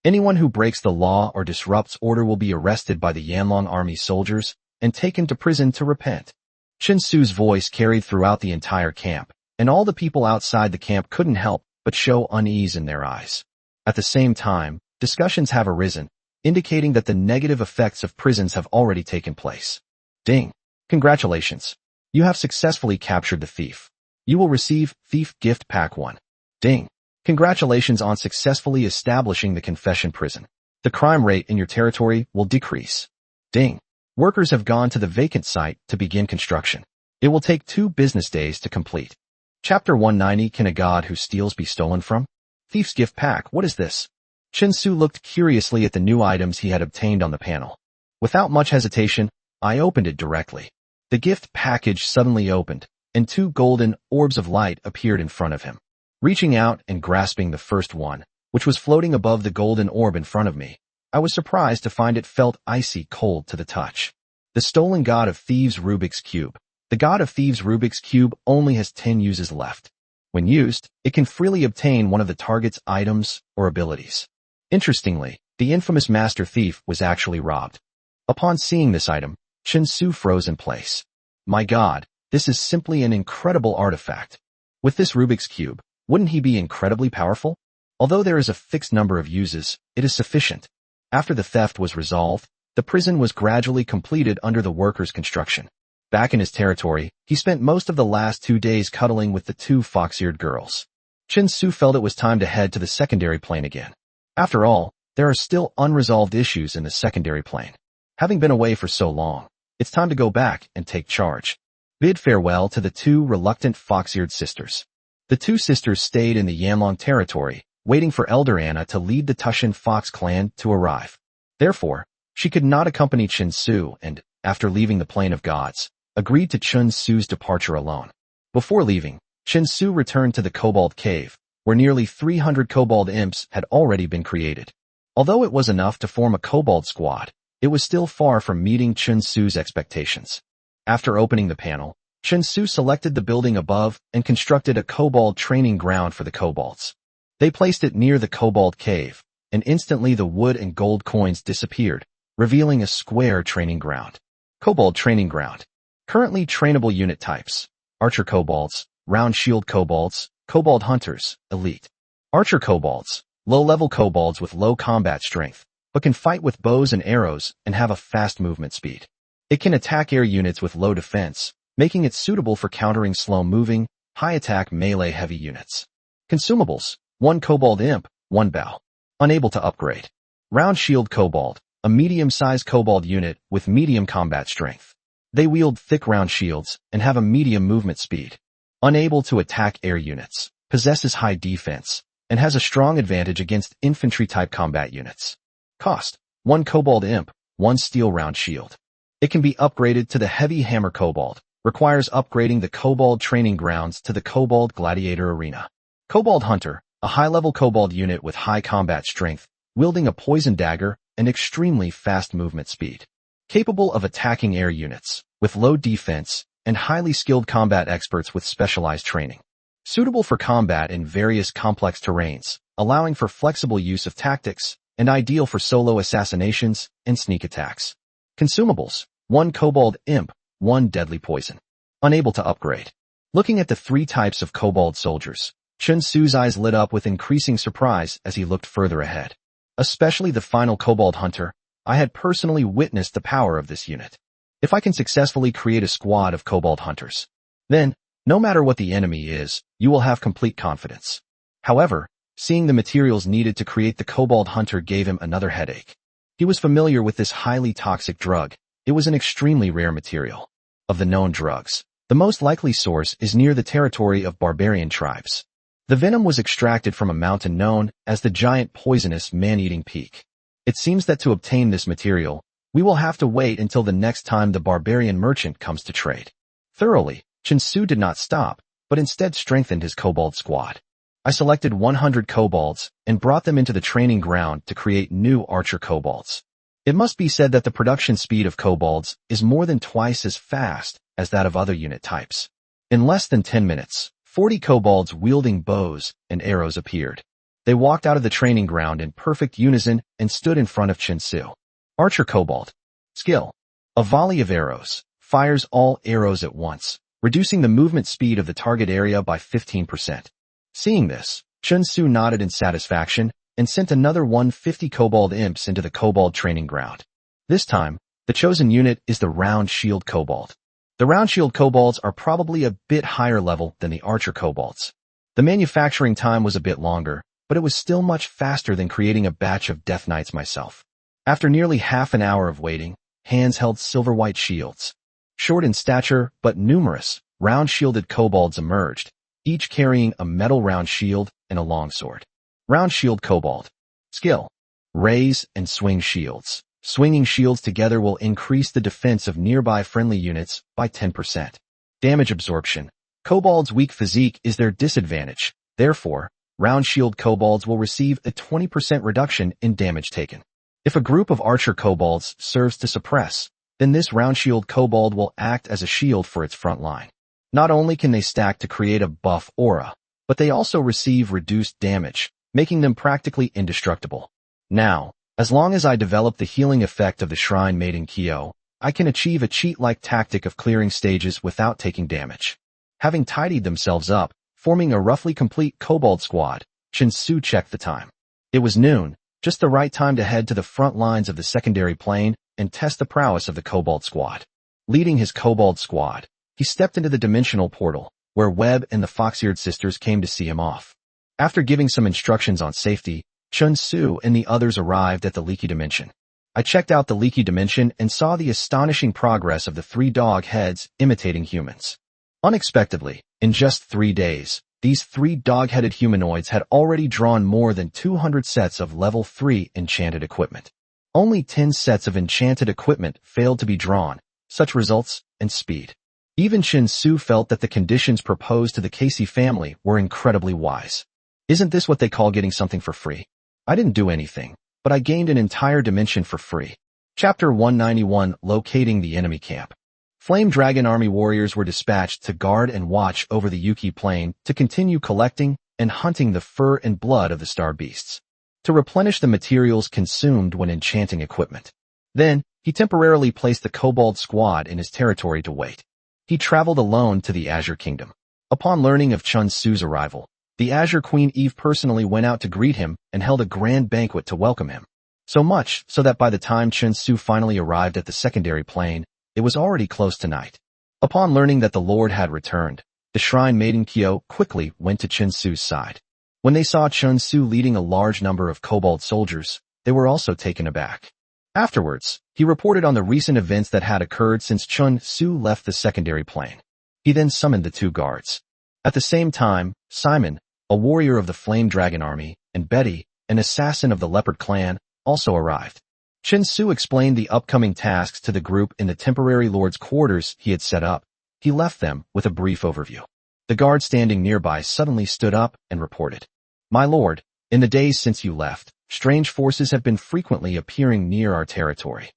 Anyone who breaks the law or disrupts order will be arrested by the Yanlong Army soldiers and taken to prison to repent. Chen Su's voice carried throughout the entire camp, and all the people outside the camp couldn't help but show unease in their eyes. At the same time, discussions have arisen, indicating that the negative effects of prisons have already taken place. Ding! Congratulations! You have successfully captured the thief. You will receive Thief Gift Pack 1. Ding! Congratulations on successfully establishing the confession prison. The crime rate in your territory will decrease. Ding! Workers have gone to the vacant site to begin construction. It will take 2 business days to complete. Chapter 190. Can a god who steals be stolen from? Thief's Gift Pack. What is this? Chen Su looked curiously at the new items he had obtained on the panel. Without much hesitation, I opened it directly. The gift package suddenly opened, and 2 golden orbs of light appeared in front of him. Reaching out and grasping the first one, which was floating above the golden orb in front of me, I was surprised to find it felt icy cold to the touch. The stolen God of Thieves Rubik's Cube. The God of Thieves Rubik's Cube only has 10 uses left. When used, it can freely obtain one of the target's items or abilities. Interestingly, the infamous Master Thief was actually robbed. Upon seeing this item, Chen Su froze in place. My God, this is simply an incredible artifact. With this Rubik's Cube, wouldn't he be incredibly powerful? Although there is a fixed number of uses, it is sufficient. After the theft was resolved, the prison was gradually completed under the workers' construction. Back in his territory, he spent most of the last 2 days cuddling with the 2 fox-eared girls. Chen Su felt it was time to head to the secondary plane again. After all, there are still unresolved issues in the secondary plane. Having been away for so long, it's time to go back and take charge. Bid farewell to the 2 reluctant fox-eared sisters. The 2 sisters stayed in the Yanlong territory, waiting for Elder Anna to lead the Tushan Fox clan to arrive. Therefore, she could not accompany Chen Su and, after leaving the Plain of Gods, agreed to Chen Su's departure alone. Before leaving, Chen Su returned to the Kobold Cave, where nearly 300 Kobold Imps had already been created. Although it was enough to form a Kobold squad, it was still far from meeting Chen Su's expectations. After opening the panel, Chen Su selected the building above and constructed a Kobold training ground for the Kobolds. They placed it near the Kobold Cave, and instantly the wood and gold coins disappeared, revealing a square training ground. Kobold Training Ground. Currently trainable unit types: Archer Kobolds, Round Shield Kobolds, Kobold Hunters, Elite. Archer Kobolds, low-level kobolds with low combat strength, but can fight with bows and arrows and have a fast movement speed. It can attack air units with low defense, making it suitable for countering slow-moving, high-attack melee heavy units. Consumables: 1 Kobold Imp, 1 bow. Unable to upgrade. Round Shield Kobold, a medium-sized kobold unit with medium combat strength. They wield thick round shields and have a medium movement speed. Unable to attack air units, possesses high defense, and has a strong advantage against infantry-type combat units. Cost: 1 Kobold Imp, 1 steel round shield. It can be upgraded to the Heavy Hammer Kobold, requires upgrading the Kobold Training Grounds to the Kobold Gladiator Arena. Kobold Hunter, a high-level kobold unit with high combat strength, wielding a poison dagger and extremely fast movement speed. Capable of attacking air units, with low defense, and highly skilled combat experts with specialized training. Suitable for combat in various complex terrains, allowing for flexible use of tactics, and ideal for solo assassinations and sneak attacks. Consumables: 1 Kobold Imp, 1 Deadly Poison. Unable to upgrade. Looking at the 3 types of kobold soldiers, Chen Su's eyes lit up with increasing surprise as he looked further ahead. Especially the final Kobold Hunter, I had personally witnessed the power of this unit. If I can successfully create a squad of Kobold Hunters, then, no matter what the enemy is, you will have complete confidence. However, seeing the materials needed to create the Kobold Hunter gave him another headache. He was familiar with this highly toxic drug. It was an extremely rare material. Of the known drugs, the most likely source is near the territory of barbarian tribes. The venom was extracted from a mountain known as the Giant Poisonous Man-Eating Peak. It seems that to obtain this material, we will have to wait until the next time the barbarian merchant comes to trade. Thoroughly, Chen Su did not stop, but instead strengthened his kobold squad. I selected 100 kobolds and brought them into the training ground to create new archer kobolds. It must be said that the production speed of kobolds is more than twice as fast as that of other unit types. In less than 10 minutes, 40 kobolds wielding bows and arrows appeared. They walked out of the training ground in perfect unison and stood in front of Chen Su. Archer Kobold. Skill. A volley of arrows. Fires all arrows at once, reducing the movement speed of the target area by 15%. Seeing this, Chen Su nodded in satisfaction and sent another 150 Kobold Imps into the Kobold training ground. This time, the chosen unit is the Round Shield Kobold. The Round Shield Kobolds are probably a bit higher level than the Archer Kobolds. The manufacturing time was a bit longer, but it was still much faster than creating a batch of Death Knights myself. After nearly half an hour of waiting, hands held silver-white shields. Short in stature, but numerous, round-shielded kobolds emerged, each carrying a metal round shield and a longsword. Round Shield Kobold. Skill. Raise and swing shields. Swinging shields together will increase the defense of nearby friendly units by 10%. Damage absorption. Kobolds' weak physique is their disadvantage. Therefore, Round Shield Kobolds will receive a 20% reduction in damage taken. If a group of Archer Kobolds serves to suppress, then this Round Shield Kobold will act as a shield for its front line. Not only can they stack to create a buff aura, but they also receive reduced damage, making them practically indestructible. Now, as long as I develop the healing effect of the Shrine Maiden Kyo, I can achieve a cheat-like tactic of clearing stages without taking damage. Having tidied themselves up, forming a roughly complete Kobold squad, Chen Su checked the time. It was noon, just the right time to head to the front lines of the secondary plane and test the prowess of the Kobold squad. Leading his Kobold squad, he stepped into the dimensional portal, where Webb and the Fox-Eared Sisters came to see him off. After giving some instructions on safety, Chen Su and the others arrived at the Leaky Dimension. I checked out the Leaky Dimension and saw the astonishing progress of the 3 dog heads imitating humans. Unexpectedly, in just 3 days, these 3 dog-headed humanoids had already drawn more than 200 sets of level 3 enchanted equipment. Only 10 sets of enchanted equipment failed to be drawn, such results and speed. Even Chen Su felt that the conditions proposed to the Casey family were incredibly wise. Isn't this what they call getting something for free? I didn't do anything, but I gained an entire dimension for free. Chapter 191, Locating the Enemy Camp. Flame Dragon Army warriors were dispatched to guard and watch over the Yuki Plain to continue collecting and hunting the fur and blood of the star beasts, to replenish the materials consumed when enchanting equipment. Then, he temporarily placed the Kobold squad in his territory to wait. He traveled alone to the Azure Kingdom. Upon learning of Chen Su's arrival, the Azure Queen Eve personally went out to greet him and held a grand banquet to welcome him. So much so that by the time Chen Su finally arrived at the secondary plane, it was already close to night. Upon learning that the Lord had returned, the Shrine Maiden Kyo quickly went to Chen Su's side. When they saw Chen Su leading a large number of Kobold soldiers, they were also taken aback. Afterwards, he reported on the recent events that had occurred since Chen Su left the secondary plane. He then summoned the 2 guards. At the same time, Simon, a warrior of the Flame Dragon Army, and Betty, an assassin of the Leopard Clan, also arrived. Chen Su explained the upcoming tasks to the group in the temporary lord's quarters he had set up. He left them with a brief overview. The guard standing nearby suddenly stood up and reported, "My lord, in the days since you left, strange forces have been frequently appearing near our territory."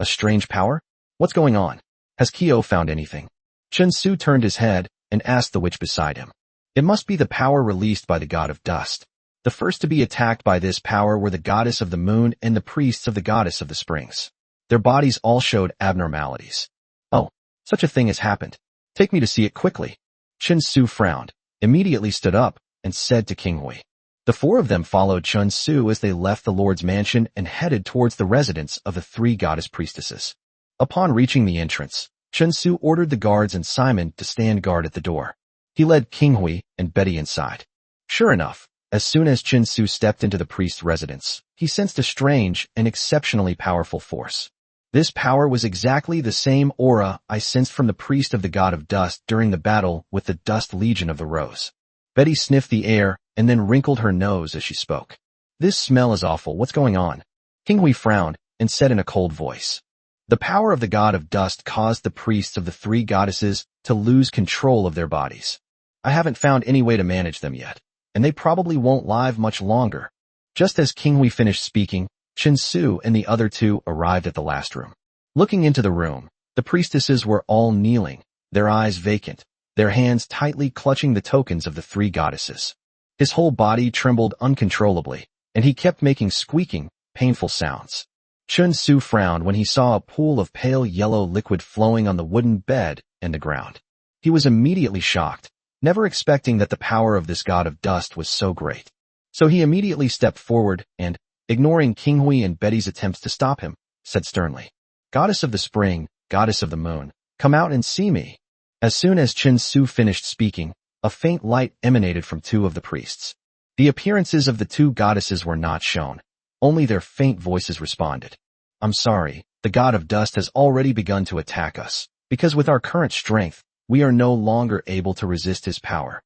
"A strange power? What's going on? Has Kyo found anything?" Chen Su turned his head and asked the witch beside him. "It must be the power released by the god of dust." The first to be attacked by this power were the goddess of the moon and the priests of the goddess of the springs. Their bodies all showed abnormalities. "Oh, such a thing has happened. Take me to see it quickly." Chen Su frowned, immediately stood up, and said to King Hui. The 4 of them followed Chen Su as they left the Lord's mansion and headed towards the residence of the 3 goddess priestesses. Upon reaching the entrance, Chen Su ordered the guards and Simon to stand guard at the door. He led King Hui and Betty inside. Sure enough, as soon as Chen Su stepped into the priest's residence, he sensed a strange and exceptionally powerful force. This power was exactly the same aura I sensed from the priest of the god of dust during the battle with the Dust Legion of the Rose. Betty sniffed the air and then wrinkled her nose as she spoke. "This smell is awful. What's going on?" King Hui frowned and said in a cold voice, "The power of the god of dust caused the priests of the 3 goddesses to lose control of their bodies. I haven't found any way to manage them yet, and they probably won't live much longer." Just as King Hui finished speaking, Chen Su and the other 2 arrived at the last room. Looking into the room, the priestesses were all kneeling, their eyes vacant, their hands tightly clutching the tokens of the 3 goddesses. His whole body trembled uncontrollably, and he kept making squeaking, painful sounds. Chun Su frowned when he saw a pool of pale yellow liquid flowing on the wooden bed and the ground. He was immediately shocked, never expecting that the power of this god of dust was so great. So he immediately stepped forward and, ignoring King Hui and Betty's attempts to stop him, said sternly, "Goddess of the spring, goddess of the moon, come out and see me." As soon as Chun Su finished speaking, a faint light emanated from two of the priests. The appearances of the two goddesses were not shown. Only their faint voices responded. "I'm sorry, the god of dust has already begun to attack us, because with our current strength, we are no longer able to resist his power.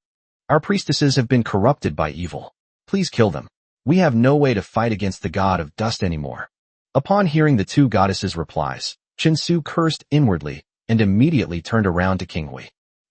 Our priestesses have been corrupted by evil. Please kill them. We have no way to fight against the god of dust anymore." Upon hearing the two goddesses' replies, Chun Su cursed inwardly and immediately turned around to King Hui.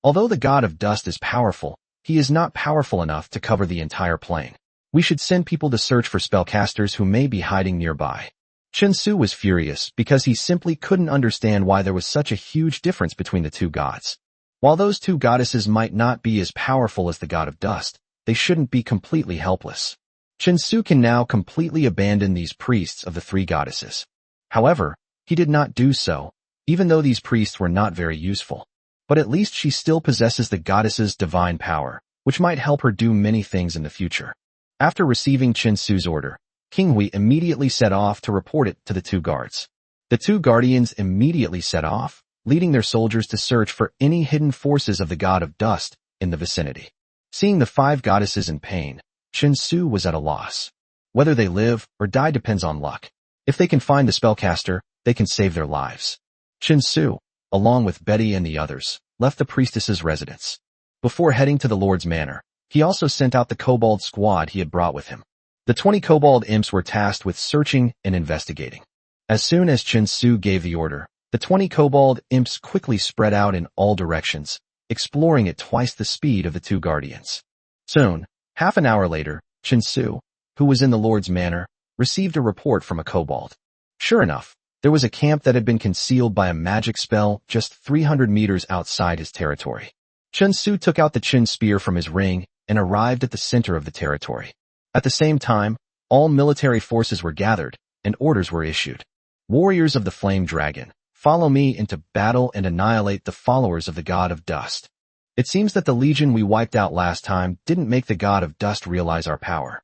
Although the god of dust is powerful, he is not powerful enough to cover the entire plain. We should send people to search for spellcasters who may be hiding nearby. Chun Su was furious because he simply couldn't understand why there was such a huge difference between the two gods. While those two goddesses might not be as powerful as the god of dust, they shouldn't be completely helpless. Chun Su can now completely abandon these priests of the three goddesses. However, he did not do so, even though these priests were not very useful. But at least she still possesses the goddess's divine power, which might help her do many things in the future. After receiving Chun Su's order, King Hui immediately set off to report it to the two guards. The two guardians immediately set off, leading their soldiers to search for any hidden forces of the god of dust in the vicinity. Seeing the five goddesses in pain, Chun Su was at a loss. Whether they live or die depends on luck. If they can find the spellcaster, they can save their lives. Chun Su, along with Betty and the others, left the priestess's residence. Before heading to the Lord's manor, he also sent out the kobold squad he had brought with him. The 20 kobold imps were tasked with searching and investigating. As soon as Chun Su gave the order, the 20 kobold imps quickly spread out in all directions, exploring at twice the speed of the two guardians. Soon, half an hour later, Chun Su, who was in the Lord's manor, received a report from a kobold. Sure enough, there was a camp that had been concealed by a magic spell just 300 meters outside his territory. Chun Su took out the Chun spear from his ring and arrived at the center of the territory. At the same time, all military forces were gathered and orders were issued. Warriors of the Flame Dragon, follow me into battle and annihilate the followers of the god of dust. It seems that the legion we wiped out last time didn't make the god of dust realize our power.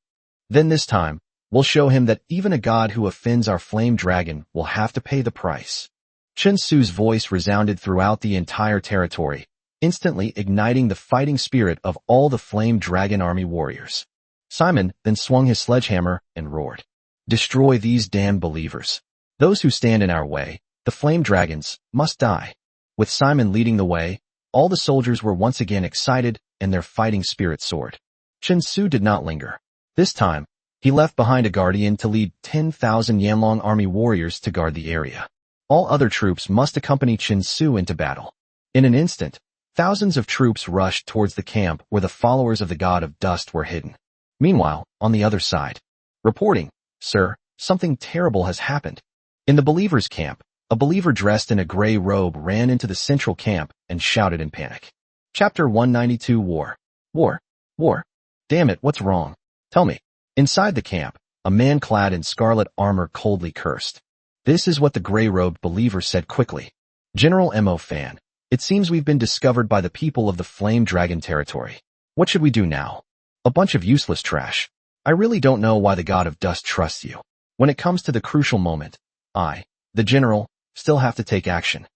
Then this time, we'll show him that even a god who offends our flame dragon will have to pay the price. Chun Su's voice resounded throughout the entire territory, instantly igniting the fighting spirit of all the flame dragon army warriors. Simon then swung his sledgehammer and roared, "Destroy these damned believers. Those who stand in our way, the flame dragons, must die." With Simon leading the way, all the soldiers were once again excited and their fighting spirit soared. Chun Su did not linger. This time, he left behind a guardian to lead 10,000 Yanlong army warriors to guard the area. All other troops must accompany Chun Su into battle. In an instant, thousands of troops rushed towards the camp where the followers of the god of dust were hidden. Meanwhile, on the other side, reporting, "Sir, something terrible has happened." In the believers' camp, a believer dressed in a gray robe ran into the central camp and shouted in panic. Chapter 192 War. War. War. Damn it, what's wrong? Tell me. Inside the camp, a man clad in scarlet armor coldly cursed. This is what the gray-robed believer said quickly. "General Mo Fan, it seems we've been discovered by the people of the Flame Dragon territory. What should we do now? A bunch of useless trash. I really don't know why the god of dust trusts you. When it comes to the crucial moment, I, the general, still have to take action.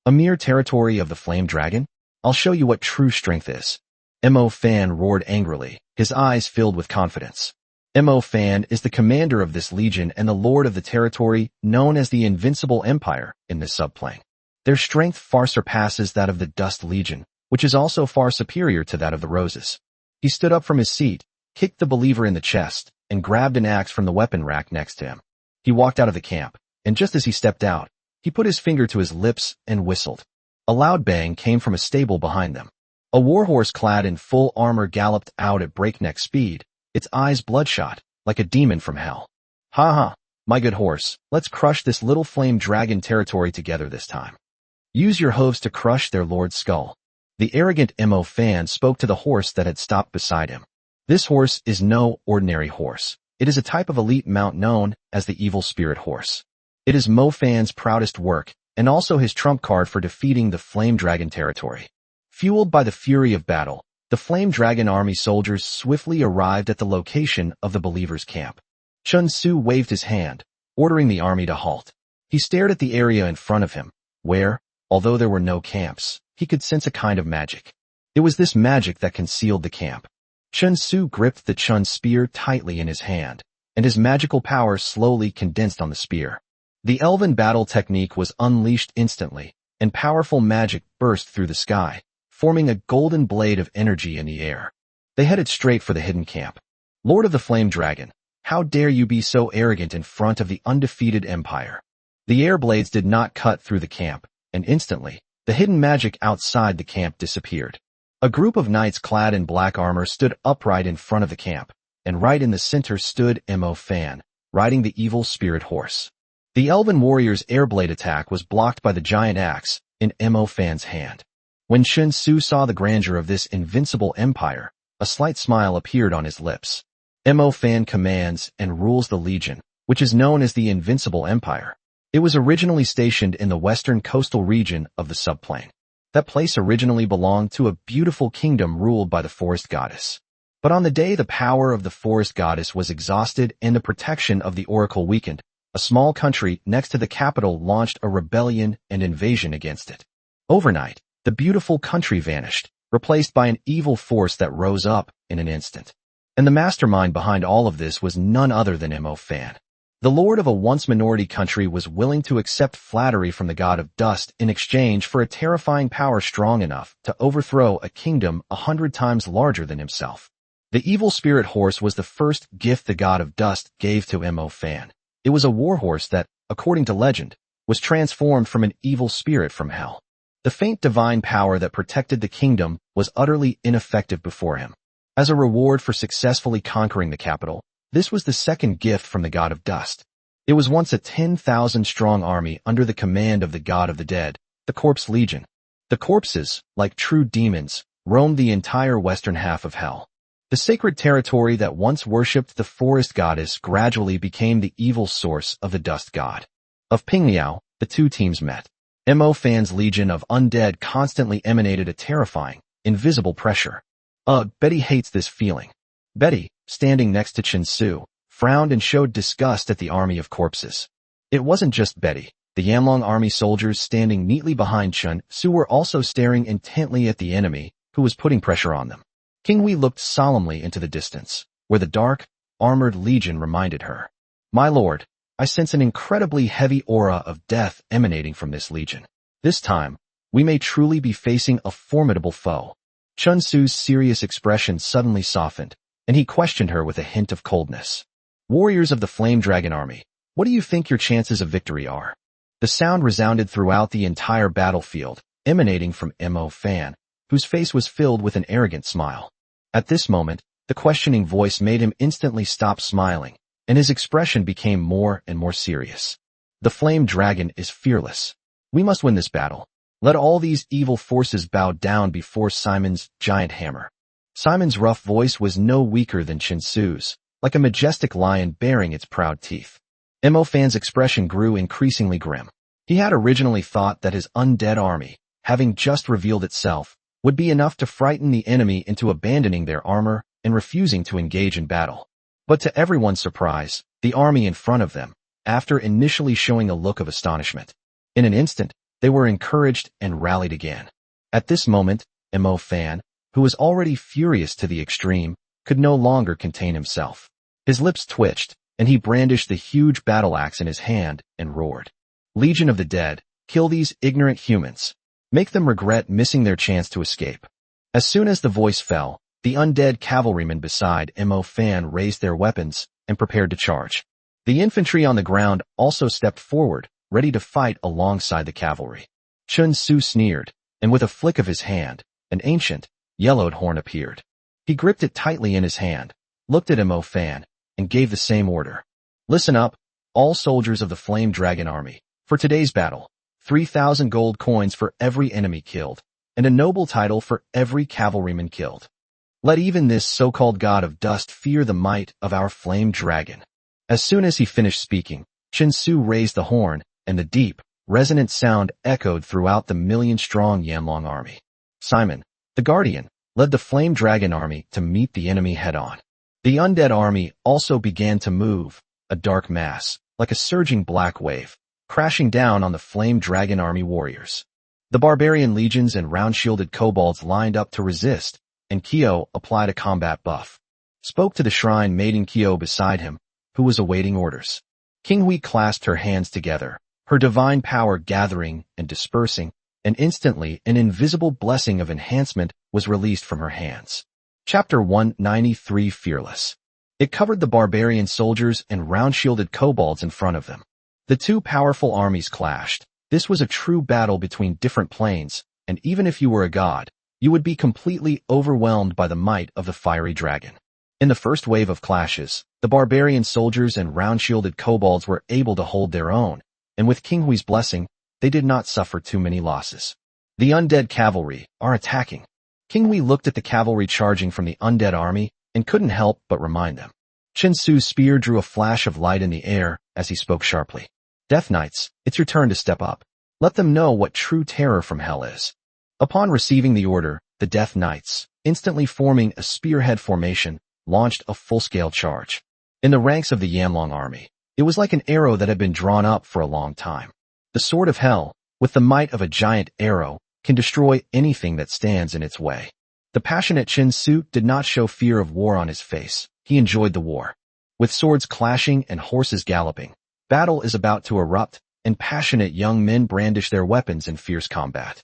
A mere territory of the Flame Dragon? I'll show you what true strength is." Mo Fan roared angrily, his eyes filled with confidence. Mo Fan is the commander of this legion and the lord of the territory known as the Invincible Empire in this subplane. Their strength far surpasses that of the Dust Legion, which is also far superior to that of the Roses. He stood up from his seat, kicked the believer in the chest, and grabbed an axe from the weapon rack next to him. He walked out of the camp, and just as he stepped out, he put his finger to his lips and whistled. A loud bang came from a stable behind them. A warhorse clad in full armor galloped out at breakneck speed, its eyes bloodshot, like a demon from hell. "Ha ha, my good horse, let's crush this little flame dragon territory together this time. Use your hooves to crush their lord's skull." The arrogant Mo Fan spoke to the horse that had stopped beside him. This horse is no ordinary horse. It is a type of elite mount known as the Evil Spirit Horse. It is Mo Fan's proudest work, and also his trump card for defeating the Flame Dragon territory. Fueled by the fury of battle, the Flame Dragon army soldiers swiftly arrived at the location of the Believers' camp. Chun Su waved his hand, ordering the army to halt. He stared at the area in front of him, where, although there were no camps, he could sense a kind of magic. It was this magic that concealed the camp. Chun Su gripped the Chun spear tightly in his hand, and his magical power slowly condensed on the spear. The elven battle technique was unleashed instantly, and powerful magic burst through the sky, forming a golden blade of energy in the air. They headed straight for the hidden camp. Lord of the Flame Dragon, how dare you be so arrogant in front of the undefeated empire? The air blades did not cut through the camp, and instantly, the hidden magic outside the camp disappeared. A group of knights clad in black armor stood upright in front of the camp, and right in the center stood Mo Fan, riding the Evil Spirit Horse. The elven warrior's airblade attack was blocked by the giant axe in Mo Fan's hand. When Chun Su saw the grandeur of this invincible empire, a slight smile appeared on his lips. Mo Fan commands and rules the Legion, which is known as the Invincible Empire. It was originally stationed in the western coastal region of the subplane. That place originally belonged to a beautiful kingdom ruled by the Forest Goddess. But on the day the power of the Forest Goddess was exhausted and the protection of the Oracle weakened, a small country next to the capital launched a rebellion and invasion against it. Overnight, the beautiful country vanished, replaced by an evil force that rose up in an instant. And the mastermind behind all of this was none other than Mo Fan. The lord of a once minority country was willing to accept flattery from the god of dust in exchange for a terrifying power strong enough to overthrow a kingdom 100 times larger than himself. The Evil Spirit Horse was the first gift the god of dust gave to Mo Fan. It was a warhorse that, according to legend, was transformed from an evil spirit from hell. The faint divine power that protected the kingdom was utterly ineffective before him. As a reward for successfully conquering the capital, this was the second gift from the god of dust. It was once a 10,000-strong army under the command of the god of the dead, the Corpse Legion. The corpses, like true demons, roamed the entire western half of hell. The sacred territory that once worshipped the forest goddess gradually became the evil source of the dust god. Of Pingmiao, the two teams met. Mo Fan's legion of undead constantly emanated a terrifying, invisible pressure. Betty hates this feeling. Betty, standing next to Chun Su, frowned and showed disgust at the army of corpses. It wasn't just Betty. The Yanlong army soldiers standing neatly behind Chun Su were also staring intently at the enemy, who was putting pressure on them. King Wei looked solemnly into the distance, where the dark, armored legion reminded her. My lord, I sense an incredibly heavy aura of death emanating from this legion. This time, we may truly be facing a formidable foe. Chun Su's serious expression suddenly softened, and he questioned her with a hint of coldness. Warriors of the Flame Dragon army, what do you think your chances of victory are? The sound resounded throughout the entire battlefield, emanating from Mo Fan, whose face was filled with an arrogant smile. At this moment, the questioning voice made him instantly stop smiling, and his expression became more and more serious. The Flame Dragon is fearless. We must win this battle. Let all these evil forces bow down before Simon's giant hammer. Simon's rough voice was no weaker than Chun Su's, like a majestic lion baring its proud teeth. Mo Fan's expression grew increasingly grim. He had originally thought that his undead army, having just revealed itself, would be enough to frighten the enemy into abandoning their armor and refusing to engage in battle. But to everyone's surprise, the army in front of them, after initially showing a look of astonishment, in an instant, they were encouraged and rallied again. At this moment, Mo Fan, who was already furious to the extreme, could no longer contain himself. His lips twitched, and he brandished the huge battle axe in his hand and roared. Legion of the Dead, kill these ignorant humans. Make them regret missing their chance to escape. As soon as the voice fell, the undead cavalrymen beside Mo Fan raised their weapons and prepared to charge. The infantry on the ground also stepped forward, ready to fight alongside the cavalry. Chun Su sneered, and with a flick of his hand, an ancient, yellowed horn appeared. He gripped it tightly in his hand, looked at Mo Fan, and gave the same order. Listen up, all soldiers of the Flame Dragon army. For today's battle, 3,000 gold coins for every enemy killed, and a noble title for every cavalryman killed. Let even this so-called god of dust fear the might of our flame dragon." As soon as he finished speaking, Chen Su raised the horn, and the deep, resonant sound echoed throughout the million-strong Yanlong army. Simon, the guardian, led the flame dragon army to meet the enemy head-on. The undead army also began to move, a dark mass, like a surging black wave, crashing down on the flame dragon army warriors. The barbarian legions and round-shielded kobolds lined up to resist, and Kyo applied a combat buff. Spoke to the shrine maiden Kyo beside him, who was awaiting orders. King Hui clasped her hands together, her divine power gathering and dispersing, and instantly an invisible blessing of enhancement was released from her hands. Chapter 193 Fearless. It covered the barbarian soldiers and round-shielded kobolds in front of them. The two powerful armies clashed. This was a true battle between different planes, and even if you were a god, you would be completely overwhelmed by the might of the fiery dragon. In the first wave of clashes, the barbarian soldiers and round-shielded kobolds were able to hold their own, and with King Hui's blessing, they did not suffer too many losses. The undead cavalry are attacking. King Hui looked at the cavalry charging from the undead army and couldn't help but remind them. Chen Su's spear drew a flash of light in the air as he spoke sharply. "Death Knights, it's your turn to step up. Let them know what true terror from hell is." Upon receiving the order, the Death Knights, instantly forming a spearhead formation, launched a full-scale charge. In the ranks of the Yanlong army, it was like an arrow that had been drawn up for a long time. The sword of hell, with the might of a giant arrow, can destroy anything that stands in its way. The passionate Chen Su did not show fear of war on his face. He enjoyed the war. With swords clashing and horses galloping, battle is about to erupt, and passionate young men brandish their weapons in fierce combat.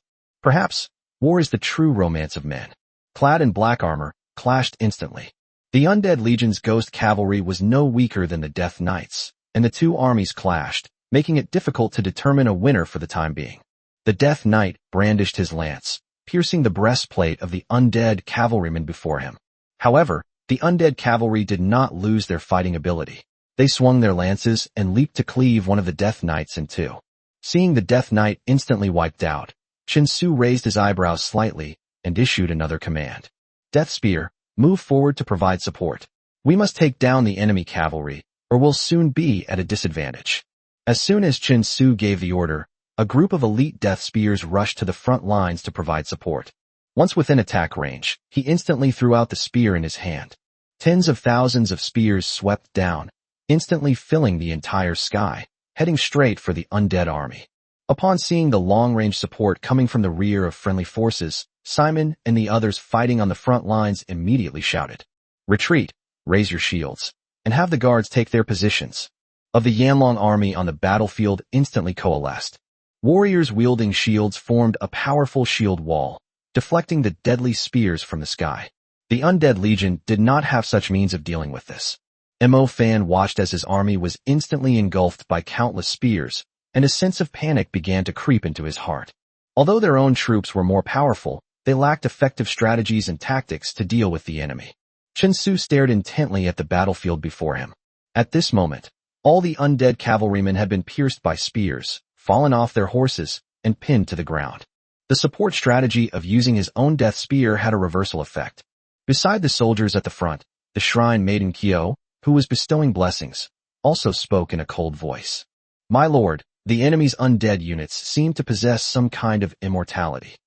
Perhaps, war is the true romance of men. Clad in black armor, clashed instantly. The undead legion's ghost cavalry was no weaker than the Death Knights, and the two armies clashed, making it difficult to determine a winner for the time being. The Death Knight brandished his lance, piercing the breastplate of the undead cavalryman before him. However, the undead cavalry did not lose their fighting ability. They swung their lances and leaped to cleave one of the Death Knights in two. Seeing the Death Knight instantly wiped out, Chen Su raised his eyebrows slightly and issued another command. "Death Spear, move forward to provide support. We must take down the enemy cavalry, or we'll soon be at a disadvantage." As soon as Chen Su gave the order, a group of elite Death Spears rushed to the front lines to provide support. Once within attack range, he instantly threw out the spear in his hand. Tens of thousands of spears swept down, instantly filling the entire sky, heading straight for the undead army. Upon seeing the long-range support coming from the rear of friendly forces, Simon and the others fighting on the front lines immediately shouted, "Retreat, raise your shields, and have the guards take their positions." Of the Yanlong army on the battlefield instantly coalesced. Warriors wielding shields formed a powerful shield wall, deflecting the deadly spears from the sky. The undead legion did not have such means of dealing with this. Mo Fan watched as his army was instantly engulfed by countless spears, and a sense of panic began to creep into his heart. Although their own troops were more powerful, they lacked effective strategies and tactics to deal with the enemy. Chen Su stared intently at the battlefield before him. At this moment, all the undead cavalrymen had been pierced by spears, fallen off their horses, and pinned to the ground. The support strategy of using his own death spear had a reversal effect. Beside the soldiers at the front, the shrine maiden Kyo, who was bestowing blessings, also spoke in a cold voice. "My lord, the enemy's undead units seem to possess some kind of immortality.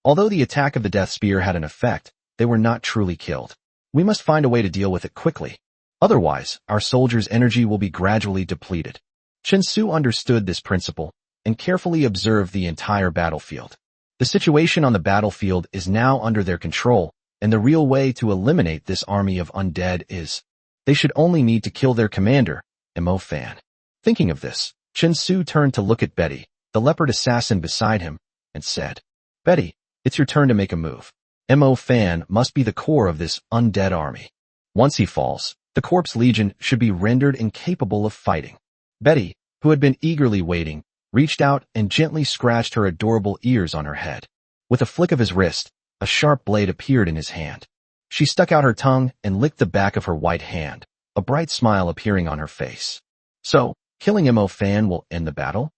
Although the attack of the death spear had an effect, they were not truly killed. We must find a way to deal with it quickly. Otherwise, our soldiers' energy will be gradually depleted." Chen Su understood this principle and carefully observed the entire battlefield. The situation on the battlefield is now under their control, and the real way to eliminate this army of undead is, they should only need to kill their commander, Mo Fan. Thinking of this, Chen Su turned to look at Betty, the leopard assassin beside him, and said, "Betty, it's your turn to make a move. Mo Fan must be the core of this undead army. Once he falls, the Corpse Legion should be rendered incapable of fighting." Betty, who had been eagerly waiting, reached out and gently scratched her adorable ears on her head. With a flick of his wrist, a sharp blade appeared in his hand. She stuck out her tongue and licked the back of her white hand, a bright smile appearing on her face. "So, killing Mo Fan will end the battle?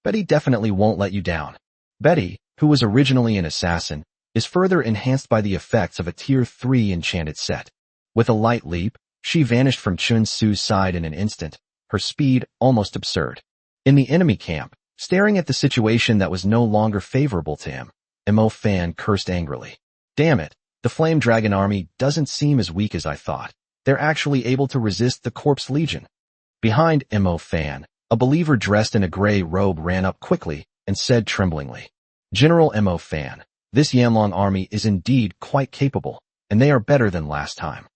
Betty definitely won't let you down." Betty, who was originally an assassin, is further enhanced by the effects of a Tier 3 enchanted set. With a light leap, she vanished from Chun Su's side in an instant, her speed almost absurd. In the enemy camp, staring at the situation that was no longer favorable to him, Mo Fan cursed angrily. Damn it, the Flame Dragon army doesn't seem as weak as I thought. They're actually able to resist the Corpse Legion. Behind Mo Fan, a believer dressed in a gray robe ran up quickly and said tremblingly, General Mo Fan, this Yanlong army is indeed quite capable, and they are better than last time.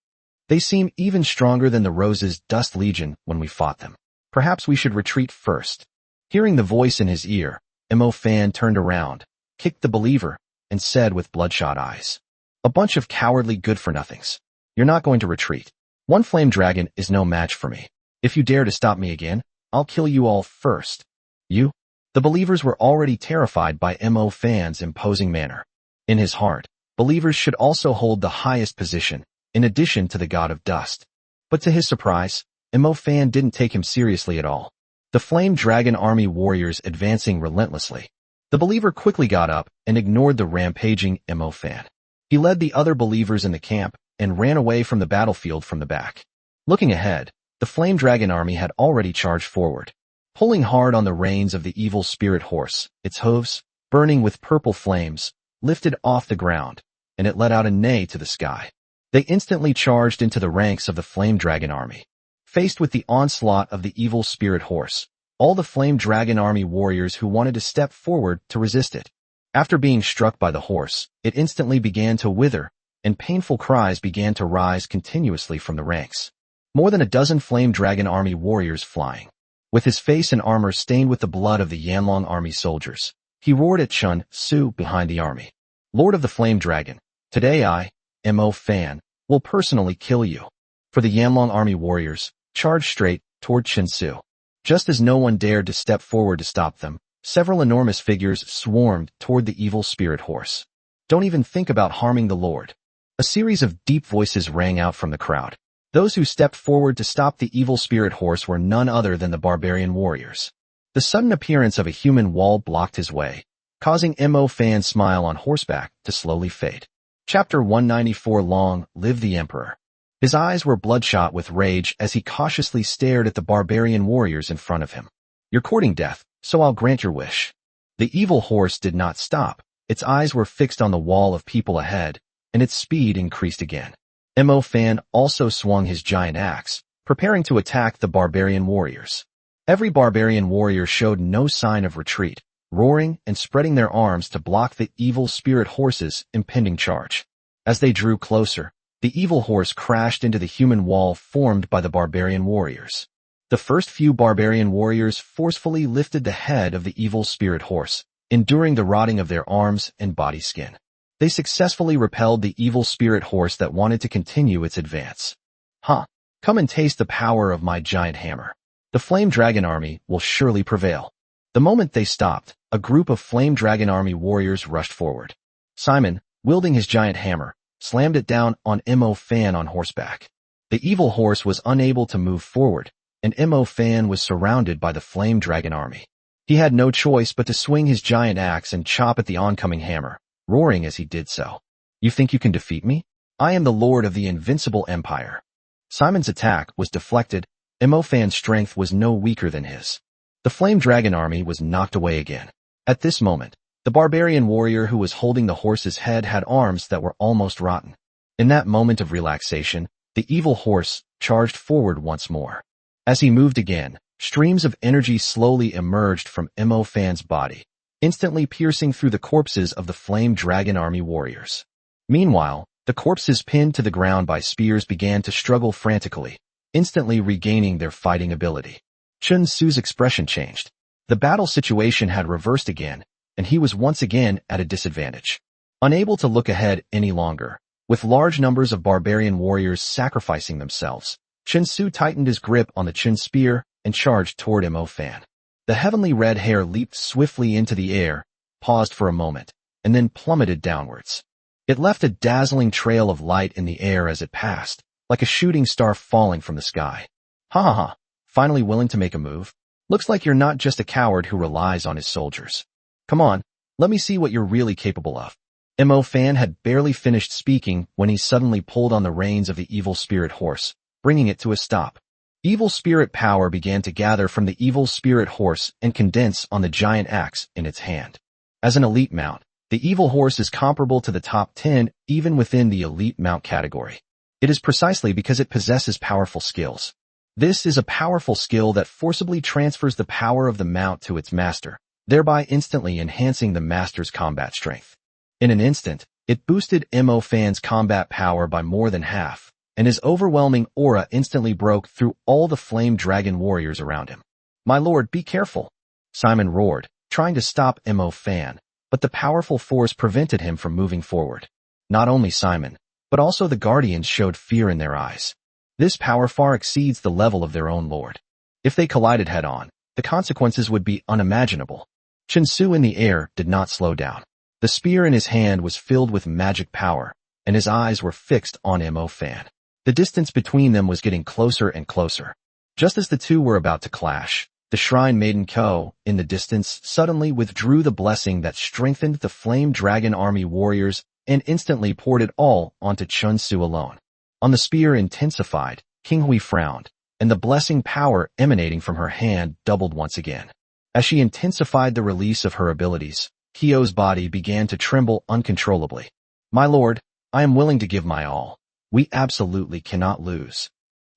They seem even stronger than the Rose's Dust Legion when we fought them. Perhaps we should retreat first. Hearing the voice in his ear, Mo Fan turned around, kicked the believer, and said with bloodshot eyes, A bunch of cowardly good-for-nothings. You're not going to retreat. One flame dragon is no match for me. If you dare to stop me again, I'll kill you all first. You? The believers were already terrified by Mo Fan's imposing manner. In his heart, believers should also hold the highest position, in addition to the god of dust. But to his surprise, Mo Fan didn't take him seriously at all. The Flame Dragon army warriors advancing relentlessly. The believer quickly got up and ignored the rampaging Mo Fan. He led the other believers in the camp and ran away from the battlefield from the back. Looking ahead, the Flame Dragon army had already charged forward, pulling hard on the reins of the evil spirit horse, its hooves, burning with purple flames, lifted off the ground, and it let out a neigh to the sky. They instantly charged into the ranks of the Flame Dragon army. Faced with the onslaught of the evil spirit horse, all the Flame Dragon army warriors who wanted to step forward to resist it. After being struck by the horse, it instantly began to wither, and painful cries began to rise continuously from the ranks. More than a dozen Flame Dragon army warriors flying. With his face and armor stained with the blood of the Yanlong army soldiers, he roared at Chun Su behind the army. Lord of the Flame Dragon, today I, Mo Fan, will personally kill you. For the Yanlong army warriors, charged straight toward Chun Su. Just as no one dared to step forward to stop them, several enormous figures swarmed toward the evil spirit horse. Don't even think about harming the Lord. A series of deep voices rang out from the crowd. Those who stepped forward to stop the evil spirit horse were none other than the barbarian warriors. The sudden appearance of a human wall blocked his way, causing Mo Fan's smile on horseback to slowly fade. Chapter 194 Long Live the Emperor. His eyes were bloodshot with rage as he cautiously stared at the barbarian warriors in front of him. You're courting death, so I'll grant your wish. The evil horse did not stop. Its eyes were fixed on the wall of people ahead, and its speed increased again. Mo Fan also swung his giant axe, preparing to attack the barbarian warriors. Every barbarian warrior showed no sign of retreat, roaring and spreading their arms to block the evil spirit horse's impending charge. As they drew closer, the evil horse crashed into the human wall formed by the barbarian warriors. The first few barbarian warriors forcefully lifted the head of the evil spirit horse, enduring the rotting of their arms and body skin. They successfully repelled the evil spirit horse that wanted to continue its advance. Come and taste the power of my giant hammer. The Flame Dragon army will surely prevail. The moment they stopped, a group of Flame Dragon army warriors rushed forward. Simon, wielding his giant hammer, slammed it down on Mo Fan on horseback. The evil horse was unable to move forward, and Mo Fan was surrounded by the Flame Dragon army. He had no choice but to swing his giant axe and chop at the oncoming hammer, roaring as he did so. You think you can defeat me? I am the Lord of the Invincible Empire. Simon's attack was deflected. Mo Fan's strength was no weaker than his. The Flame Dragon army was knocked away again. At this moment, the barbarian warrior who was holding the horse's head had arms that were almost rotten. In that moment of relaxation, the evil horse charged forward once more. As he moved again, streams of energy slowly emerged from Mo Fan's body, instantly piercing through the corpses of the Flame Dragon army warriors. Meanwhile, the corpses pinned to the ground by spears began to struggle frantically, instantly regaining their fighting ability. Chun Su's expression changed. The battle situation had reversed again, and he was once again at a disadvantage. Unable to look ahead any longer, with large numbers of barbarian warriors sacrificing themselves, Chun Su tightened his grip on the Chun spear and charged toward Mo Fan. The heavenly red hair leaped swiftly into the air, paused for a moment, and then plummeted downwards. It left a dazzling trail of light in the air as it passed, like a shooting star falling from the sky. Ha! Finally willing to make a move? Looks like you're not just a coward who relies on his soldiers. Come on, let me see what you're really capable of. Mo Fan had barely finished speaking when he suddenly pulled on the reins of the evil spirit horse, bringing it to a stop. Evil spirit power began to gather from the evil spirit horse and condense on the giant axe in its hand. As an elite mount, the evil horse is comparable to the top 10 even within the elite mount category. It is precisely because it possesses powerful skills. This is a powerful skill that forcibly transfers the power of the mount to its master, thereby instantly enhancing the master's combat strength. In an instant, it boosted Mo Fan's combat power by more than half, and his overwhelming aura instantly broke through all the flame dragon warriors around him. "My lord, be careful," Simon roared, trying to stop Mo Fan, but the powerful force prevented him from moving forward. Not only Simon, but also the guardians showed fear in their eyes. This power far exceeds the level of their own lord. If they collided head-on, the consequences would be unimaginable. Chen Su in the air did not slow down. The spear in his hand was filled with magic power, and his eyes were fixed on Mo Fan. The distance between them was getting closer and closer. Just as the two were about to clash, the Shrine Maiden Ko, in the distance, suddenly withdrew the blessing that strengthened the Flame Dragon Army warriors and instantly poured it all onto Chen Su alone. On the spear intensified, King Hui frowned, and the blessing power emanating from her hand doubled once again. As she intensified the release of her abilities, Kyo's body began to tremble uncontrollably. "My lord, I am willing to give my all. We absolutely cannot lose."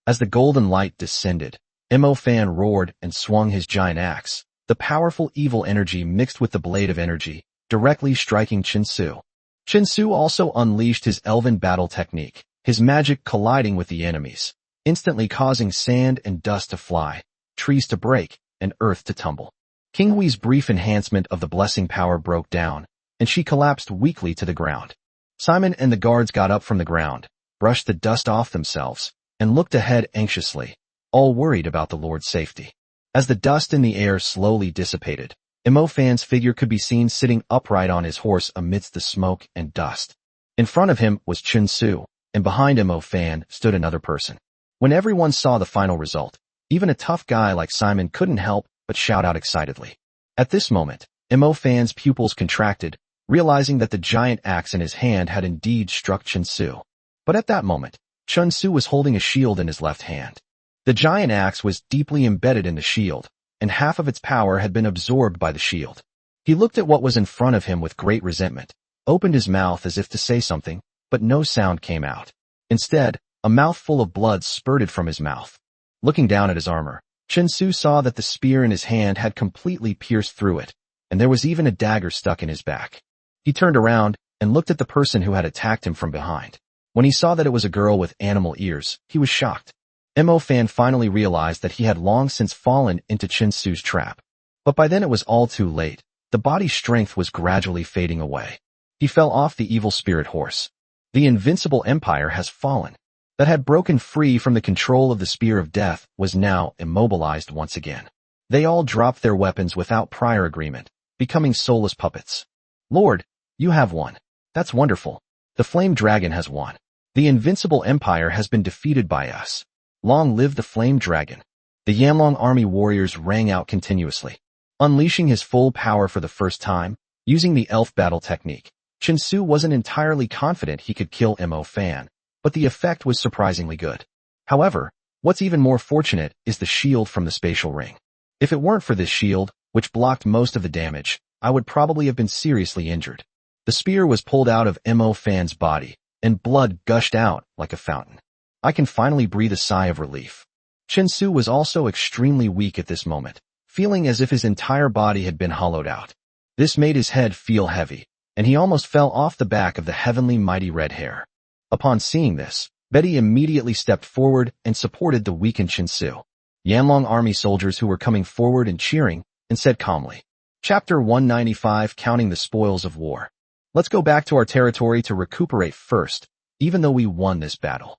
As the golden light descended, Mo Fan roared and swung his giant axe, the powerful evil energy mixed with the blade of energy, directly striking Chen Su. Chen Su also unleashed his elven battle technique, his magic colliding with the enemies, instantly causing sand and dust to fly, trees to break, and earth to tumble. King Hui's brief enhancement of the blessing power broke down, and she collapsed weakly to the ground. Simon and the guards got up from the ground, brushed the dust off themselves, and looked ahead anxiously, all worried about the Lord's safety. As the dust in the air slowly dissipated, Mo Fan's figure could be seen sitting upright on his horse amidst the smoke and dust. In front of him was Chen Su, and behind Mo Fan stood another person. When everyone saw the final result, even a tough guy like Simon couldn't help but shout out excitedly. At this moment, Mo Fan's pupils contracted, realizing that the giant axe in his hand had indeed struck Chen Su. But at that moment, Chen Su was holding a shield in his left hand. The giant axe was deeply embedded in the shield, and half of its power had been absorbed by the shield. He looked at what was in front of him with great resentment, opened his mouth as if to say something, but no sound came out. Instead, a mouthful of blood spurted from his mouth. Looking down at his armor, Chen Su saw that the spear in his hand had completely pierced through it, and there was even a dagger stuck in his back. He turned around and looked at the person who had attacked him from behind. When he saw that it was a girl with animal ears, he was shocked. Mo Fan finally realized that he had long since fallen into Chen Su's trap. But by then it was all too late. The body's strength was gradually fading away. He fell off the evil spirit horse. The invincible empire has fallen. That had broken free from the control of the spear of death was now immobilized once again. They all dropped their weapons without prior agreement, becoming soulless puppets. "Lord, you have won. That's wonderful. The flame dragon has won. The invincible empire has been defeated by us. Long live the flame dragon." The Yanlong army warriors rang out continuously. Unleashing his full power for the first time, using the elf battle technique, Chen Su wasn't entirely confident he could kill Mo Fan, but the effect was surprisingly good. However, what's even more fortunate is the shield from the spatial ring. If it weren't for this shield, which blocked most of the damage, I would probably have been seriously injured. The spear was pulled out of Mo Fan's body, and blood gushed out like a fountain. I can finally breathe a sigh of relief. Chen Su was also extremely weak at this moment, feeling as if his entire body had been hollowed out. This made his head feel heavy, and he almost fell off the back of the heavenly mighty red hair. Upon seeing this, Betty immediately stepped forward and supported the weakened Chen Su. Yanlong army soldiers who were coming forward and cheering, and said calmly, Chapter 195, Counting the Spoils of War. Let's go back to our territory to recuperate first, even though we won this battle.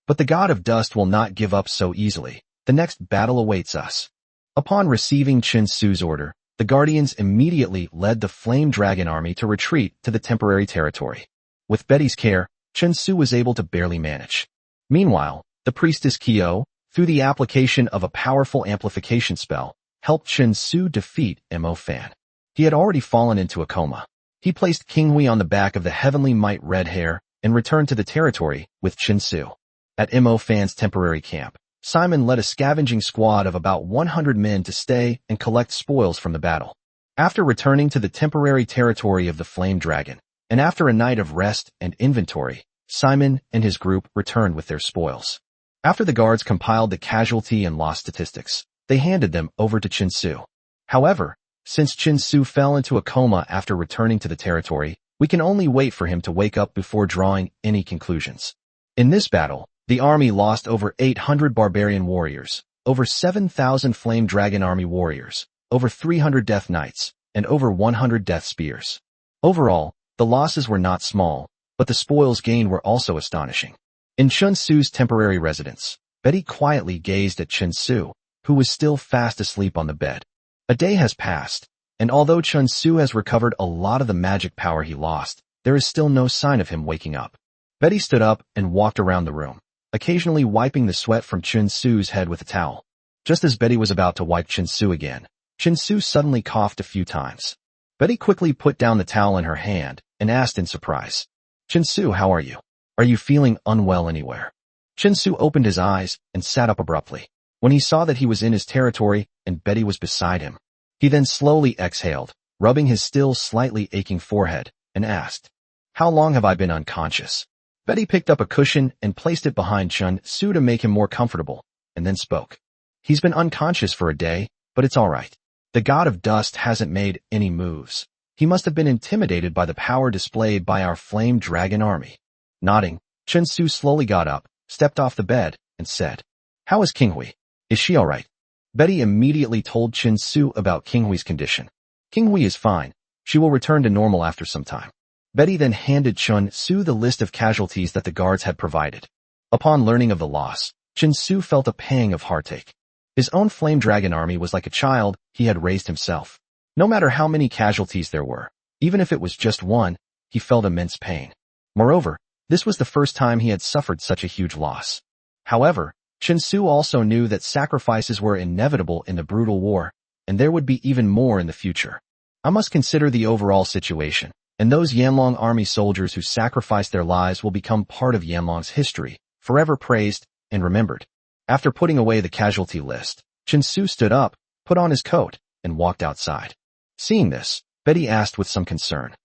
But the God of Dust will not give up so easily. The next battle awaits us. Upon receiving Chen Su's order, the Guardians immediately led the Flame Dragon army to retreat to the temporary territory. With Betty's care, Chen Su was able to barely manage. Meanwhile, the priestess Kyo, through the application of a powerful amplification spell, helped Chen Su defeat Mo Fan. He had already fallen into a coma. He placed King Hui on the back of the Heavenly Might Red Hare and returned to the territory with Chen Su. At Mo Fan's temporary camp, Simon led a scavenging squad of about 100 men to stay and collect spoils from the battle. After returning to the temporary territory of the Flame Dragon, and after a night of rest and inventory, Simon and his group returned with their spoils. After the guards compiled the casualty and loss statistics, they handed them over to Chen Su. However, since Chen Su fell into a coma after returning to the territory, we can only wait for him to wake up before drawing any conclusions. In this battle, the army lost over 800 barbarian warriors, over 7,000 Flame Dragon army warriors, over 300 Death Knights, and over 100 Death Spears. Overall, the losses were not small, but the spoils gained were also astonishing. In Chen Su's temporary residence, Betty quietly gazed at Chen Su, who was still fast asleep on the bed. A day has passed, and although Chen Su has recovered a lot of the magic power he lost, there is still no sign of him waking up. Betty stood up and walked around the room, occasionally wiping the sweat from Chen Su's head with a towel. Just as Betty was about to wipe Chen Su again, Chen Su suddenly coughed a few times. Betty quickly put down the towel in her hand and asked in surprise, "Chen Su, how are you? Are you feeling unwell anywhere?" Chen Su opened his eyes and sat up abruptly. When he saw that he was in his territory and Betty was beside him, he then slowly exhaled, rubbing his still slightly aching forehead, and asked, "How long have I been unconscious?" Betty picked up a cushion and placed it behind Chen Su to make him more comfortable, and then spoke. "He's been unconscious for a day, but it's all right. The God of Dust hasn't made any moves. He must have been intimidated by the power displayed by our Flame Dragon army." Nodding, Chen Su slowly got up, stepped off the bed, and said, "How is King Hui? Is she all right?" Betty immediately told Chen Su about King Hui's condition. "King Hui is fine. She will return to normal after some time." Betty then handed Chen Su the list of casualties that the guards had provided. Upon learning of the loss, Chen Su felt a pang of heartache. His own Flame Dragon army was like a child he had raised himself. No matter how many casualties there were, even if it was just one, he felt immense pain. Moreover, this was the first time he had suffered such a huge loss. However, Chen Su also knew that sacrifices were inevitable in the brutal war, and there would be even more in the future. "I must consider the overall situation, and those Yanlong army soldiers who sacrificed their lives will become part of Yanlong's history, forever praised and remembered." After putting away the casualty list, Chen Su stood up, put on his coat, and walked outside. Seeing this, Betty asked with some concern,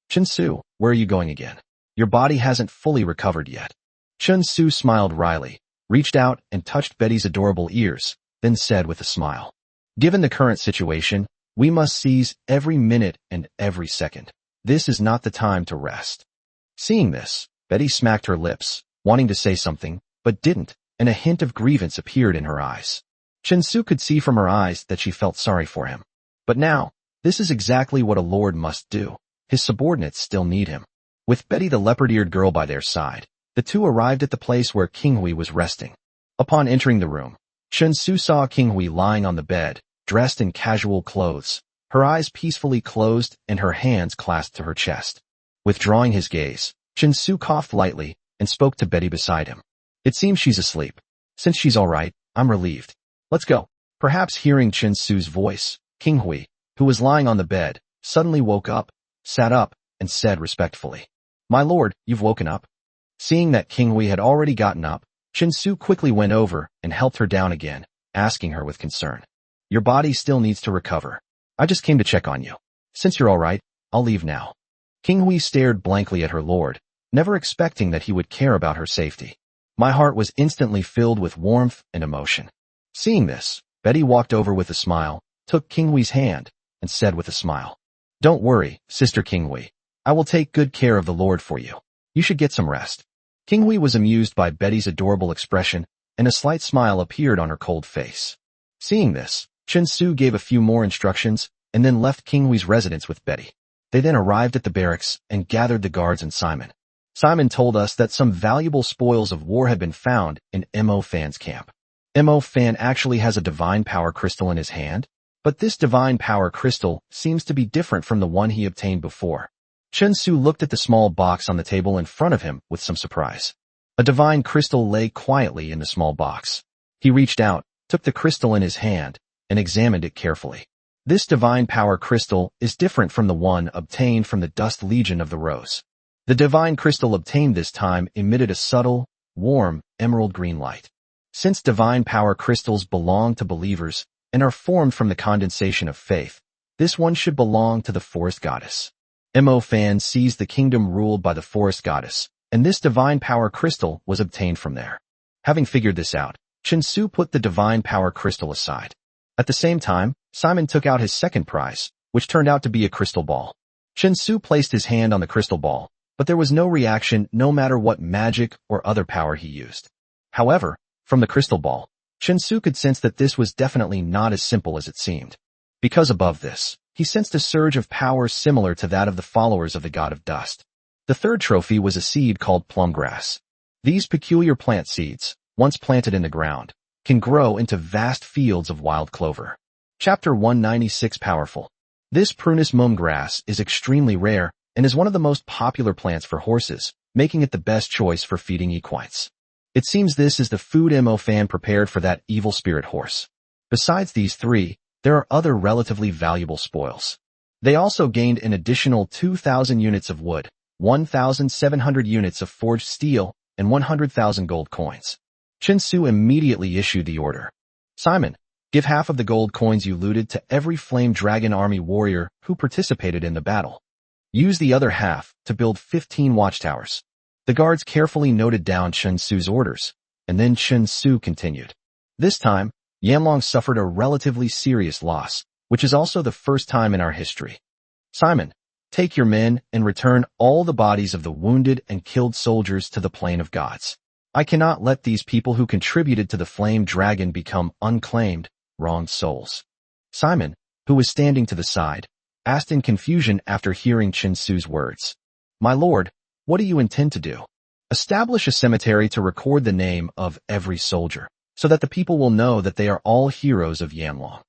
Chen Su, where are you going again? Your body hasn't fully recovered yet." Chen Su smiled wryly, reached out and touched Betty's adorable ears, then said with a smile, "Given the current situation, we must seize every minute and every second. This is not the time to rest." Seeing this, Betty smacked her lips, wanting to say something, but didn't, and a hint of grievance appeared in her eyes. Chen Su could see from her eyes that she felt sorry for him. But now, this is exactly what a lord must do. His subordinates still need him. With Betty the leopard-eared girl by their side, the two arrived at the place where King Hui was resting. Upon entering the room, Chen Su saw King Hui lying on the bed, dressed in casual clothes, her eyes peacefully closed and her hands clasped to her chest. Withdrawing his gaze, Chen Su coughed lightly and spoke to Betty beside him. "It seems she's asleep. Since she's all right, I'm relieved. Let's go." Perhaps hearing Chen Su's voice, King Hui, who was lying on the bed, suddenly woke up, sat up, and said respectfully, "My lord, you've woken up." Seeing that King Hui had already gotten up, Chen Su quickly went over and helped her down again, asking her with concern, "Your body still needs to recover. I just came to check on you. Since you're all right, I'll leave now." King Hui stared blankly at her lord, never expecting that he would care about her safety. My heart was instantly filled with warmth and emotion. Seeing this, Betty walked over with a smile, took King Hui's hand, and said with a smile, "Don't worry, Sister King Hui. I will take good care of the lord for you. You should get some rest." King Hui was amused by Betty's adorable expression, and a slight smile appeared on her cold face. Seeing this, Chen Su gave a few more instructions and then left King Hui's residence with Betty. They then arrived at the barracks and gathered the guards and Simon. Simon told us that some valuable spoils of war had been found in Mo Fan's camp. Mo Fan actually has a divine power crystal in his hand, but this divine power crystal seems to be different from the one he obtained before. Chen Su looked at the small box on the table in front of him with some surprise. A divine crystal lay quietly in the small box. He reached out, took the crystal in his hand, and examined it carefully. This divine power crystal is different from the one obtained from the dust legion of the rose. The divine crystal obtained this time emitted a subtle, warm, emerald green light. Since divine power crystals belong to believers and are formed from the condensation of faith, this one should belong to the forest goddess. Mo Fan sees the kingdom ruled by the forest goddess, and this divine power crystal was obtained from there. Having figured this out, Chen Su put the divine power crystal aside. At the same time, Simon took out his second prize, which turned out to be a crystal ball. Chen Su placed his hand on the crystal ball, but there was no reaction no matter what magic or other power he used. However, from the crystal ball, Chen Su could sense that this was definitely not as simple as it seemed. Because above this, he sensed a surge of power similar to that of the followers of the god of dust. The third trophy was a seed called plum grass. These peculiar plant seeds, once planted in the ground, can grow into vast fields of wild clover. Chapter 196 Powerful. This Prunus mum grass is extremely rare and is one of the most popular plants for horses, making it the best choice for feeding equites. It seems this is the food Mo Fan prepared for that evil spirit horse. Besides these three, there are other relatively valuable spoils. They also gained an additional 2,000 units of wood, 1,700 units of forged steel, and 100,000 gold coins. Chen Su immediately issued the order. Simon, give half of the gold coins you looted to every Flame Dragon Army warrior who participated in the battle. Use the other half to build 15 watchtowers. The guards carefully noted down Chen Su's orders, and then Chen Su continued. This time, Yanlong suffered a relatively serious loss, which is also the first time in our history. Simon, take your men and return all the bodies of the wounded and killed soldiers to the Plain of Gods. I cannot let these people who contributed to the Flame Dragon become unclaimed, wronged souls. Simon, who was standing to the side, asked in confusion after hearing Chen Su's words. My lord, what do you intend to do? Establish a cemetery to record the name of every soldier, so that the people will know that they are all heroes of Yanlong.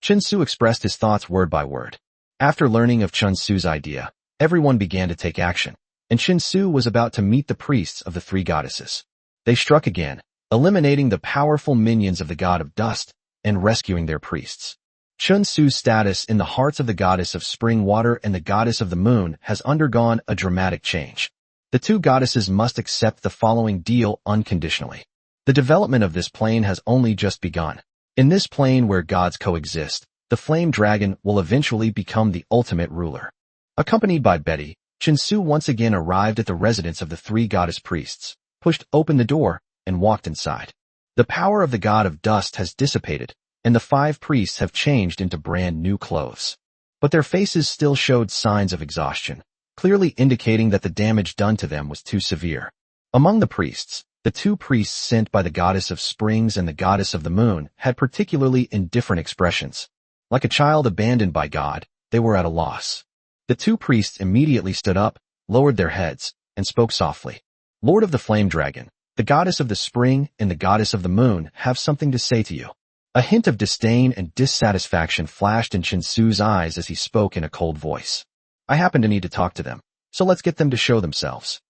Chen Su expressed his thoughts word by word. After learning of Chen Su's idea, everyone began to take action, and Chen Su was about to meet the priests of the three goddesses. They struck again, eliminating the powerful minions of the god of dust and rescuing their priests. Chen Su's status in the hearts of the goddess of spring water and the goddess of the moon has undergone a dramatic change. The two goddesses must accept the following deal unconditionally. The development of this plane has only just begun. In this plane where gods coexist, the flame dragon will eventually become the ultimate ruler. Accompanied by Betty, Chen Su once again arrived at the residence of the three goddess priests, pushed open the door, and walked inside. The power of the god of dust has dissipated, and the five priests have changed into brand new clothes. But their faces still showed signs of exhaustion, clearly indicating that the damage done to them was too severe. Among the priests, the two priests sent by the goddess of springs and the goddess of the moon had particularly indifferent expressions. Like a child abandoned by God, they were at a loss. The two priests immediately stood up, lowered their heads, and spoke softly. Lord of the Flame Dragon, the goddess of the spring and the goddess of the moon have something to say to you. A hint of disdain and dissatisfaction flashed in Chen Su's eyes as he spoke in a cold voice. I happen to need to talk to them, so let's get them to show themselves.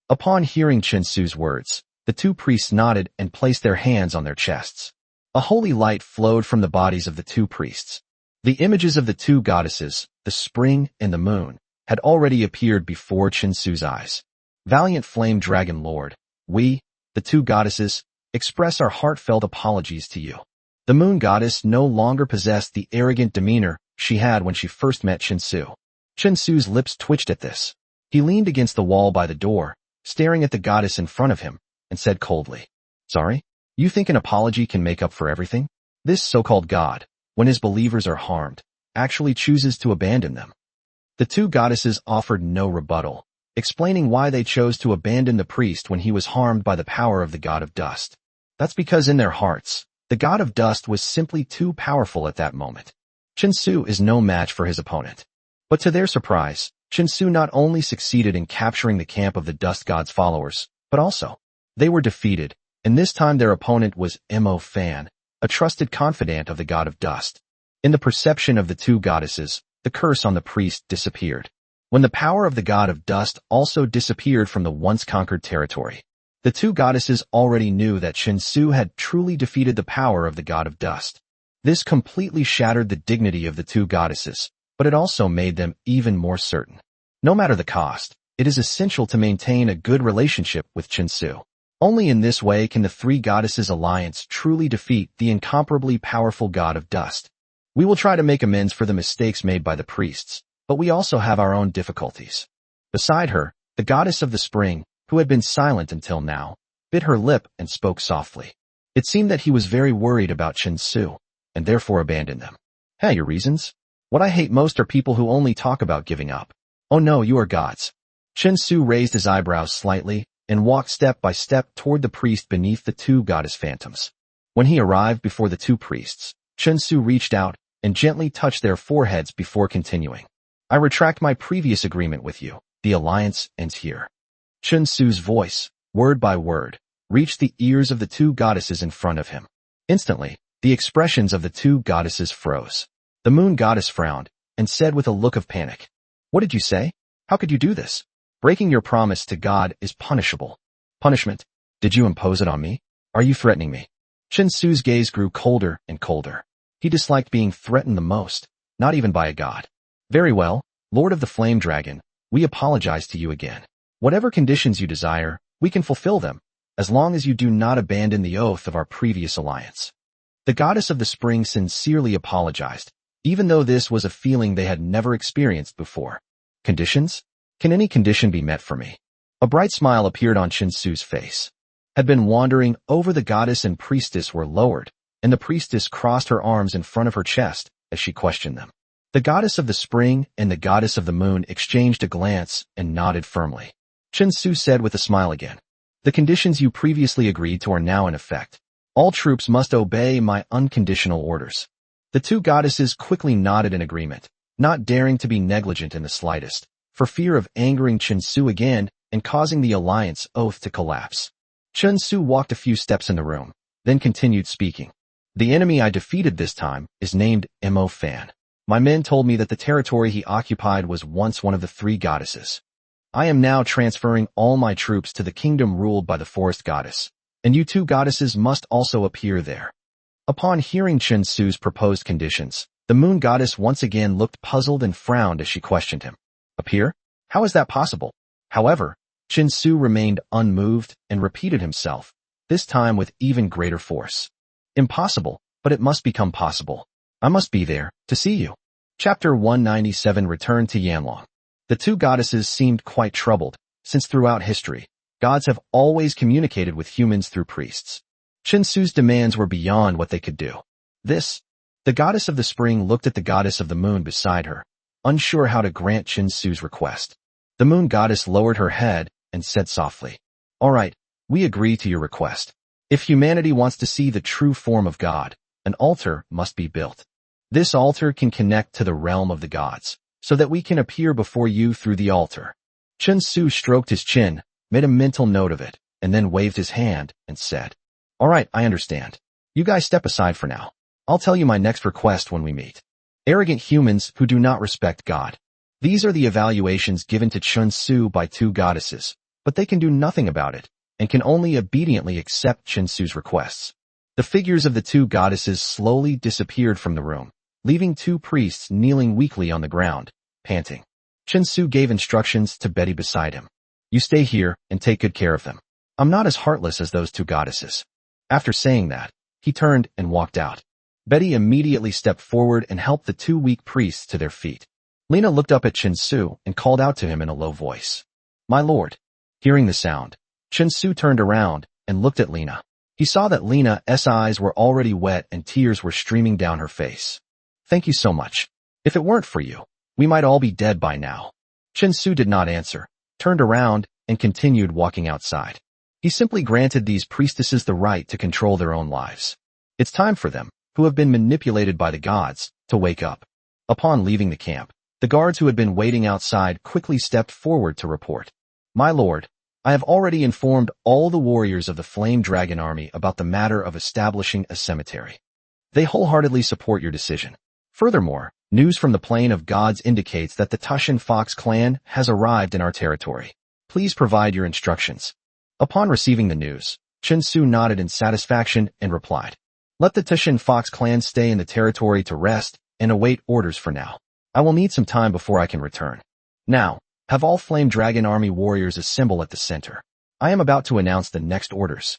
Upon hearing Chen Su's words, the two priests nodded and placed their hands on their chests. A holy light flowed from the bodies of the two priests. The images of the two goddesses, the spring and the moon, had already appeared before Chen Su's eyes. Valiant Flame Dragon Lord, we, the two goddesses, express our heartfelt apologies to you. The moon goddess no longer possessed the arrogant demeanor she had when she first met Chen Su. Chen Su's lips twitched at this. He leaned against the wall by the door, staring at the goddess in front of him, and said coldly, Sorry? You think an apology can make up for everything? This so-called god, when his believers are harmed, actually chooses to abandon them. The two goddesses offered no rebuttal, explaining why they chose to abandon the priest when he was harmed by the power of the god of dust. That's because in their hearts, the god of dust was simply too powerful at that moment. Chen Su is no match for his opponent. But to their surprise, Chen Su not only succeeded in capturing the camp of the dust god's followers, but also, they were defeated, and this time their opponent was Mo Fan, a trusted confidant of the god of dust. In the perception of the two goddesses, the curse on the priest disappeared. When the power of the god of dust also disappeared from the once conquered territory, the two goddesses already knew that Chen Su had truly defeated the power of the god of dust. This completely shattered the dignity of the two goddesses, but it also made them even more certain. No matter the cost, it is essential to maintain a good relationship with Chensu. Only in this way can the three goddesses' alliance truly defeat the incomparably powerful god of dust. We will try to make amends for the mistakes made by the priests, but we also have our own difficulties. Beside her, the goddess of the spring, who had been silent until now, bit her lip and spoke softly. It seemed that he was very worried about Chensu, and therefore abandoned them. Hey, your reasons? What I hate most are people who only talk about giving up. Oh no, you are gods. Chensu raised his eyebrows slightly and walked step by step toward the priest beneath the two goddess phantoms. When he arrived before the two priests, Chensu reached out and gently touched their foreheads before continuing. I retract my previous agreement with you. The alliance ends here. Chensu's voice, word by word, reached the ears of the two goddesses in front of him. Instantly, the expressions of the two goddesses froze. The moon goddess frowned and said with a look of panic, "What did you say? How could you do this? Breaking your promise to God is punishable." Punishment? Did you impose it on me? Are you threatening me? Chensu's gaze grew colder and colder. He disliked being threatened the most, not even by a god. Very well, Lord of the Flame Dragon, we apologize to you again. Whatever conditions you desire, we can fulfill them, as long as you do not abandon the oath of our previous alliance. The goddess of the spring sincerely apologized, even though this was a feeling they had never experienced before. Conditions? Can any condition be met for me? A bright smile appeared on Chensu's face. Had been wandering over the goddess and priestess were lowered, and the priestess crossed her arms in front of her chest as she questioned them. The goddess of the spring and the goddess of the moon exchanged a glance and nodded firmly. Chensu said with a smile again, "The conditions you previously agreed to are now in effect. All troops must obey my unconditional orders." The two goddesses quickly nodded in agreement, not daring to be negligent in the slightest, for fear of angering Chensu again and causing the alliance oath to collapse. Chensu walked a few steps in the room, then continued speaking. "The enemy I defeated this time is named Mo Fan. My men told me that the territory he occupied was once one of the three goddesses. I am now transferring all my troops to the kingdom ruled by the forest goddess, and you two goddesses must also appear there." Upon hearing Chensu's proposed conditions, the moon goddess once again looked puzzled and frowned as she questioned him. "Appear? How is that possible?" However, Chensu remained unmoved and repeated himself, this time with even greater force. "Impossible, but it must become possible. I must be there, to see you." Chapter 197 Return to Yanlong. The two goddesses seemed quite troubled, since throughout history, gods have always communicated with humans through priests. Chensu's demands were beyond what they could do. The goddess of the spring looked at the goddess of the moon beside her, unsure how to grant Chensu's request. The moon goddess lowered her head and said softly, "All right, we agree to your request. If humanity wants to see the true form of God, an altar must be built. This altar can connect to the realm of the gods, so that we can appear before you through the altar." Chensu stroked his chin, made a mental note of it, and then waved his hand and said, "All right, I understand. You guys step aside for now. I'll tell you my next request when we meet." Arrogant humans who do not respect God. These are the evaluations given to Chensu by two goddesses, but they can do nothing about it, and can only obediently accept Chensu's requests. The figures of the two goddesses slowly disappeared from the room, leaving two priests kneeling weakly on the ground, panting. Chensu gave instructions to Betty beside him. "You stay here and take good care of them. I'm not as heartless as those two goddesses." After saying that, he turned and walked out. Betty immediately stepped forward and helped the two weak priests to their feet. Lena looked up at Chensu and called out to him in a low voice, "My lord." Hearing the sound, Chensu turned around and looked at Lena. He saw that Lena's eyes were already wet and tears were streaming down her face. "Thank you so much. If it weren't for you, we might all be dead by now." Chensu did not answer, turned around, and continued walking outside. He simply granted these priestesses the right to control their own lives. It's time for them, who have been manipulated by the gods, to wake up. Upon leaving the camp, the guards who had been waiting outside quickly stepped forward to report, "My lord, I have already informed all the warriors of the Flame Dragon Army about the matter of establishing a cemetery. They wholeheartedly support your decision. Furthermore, news from the Plain of Gods indicates that the Tushan Fox clan has arrived in our territory. Please provide your instructions." Upon receiving the news, Chensu nodded in satisfaction and replied, Let the Tushin Fox clan stay in the territory to rest and await orders for now. I will need some time before I can return. Now, have all Flame Dragon Army warriors assemble at the center. I am about to announce the next orders.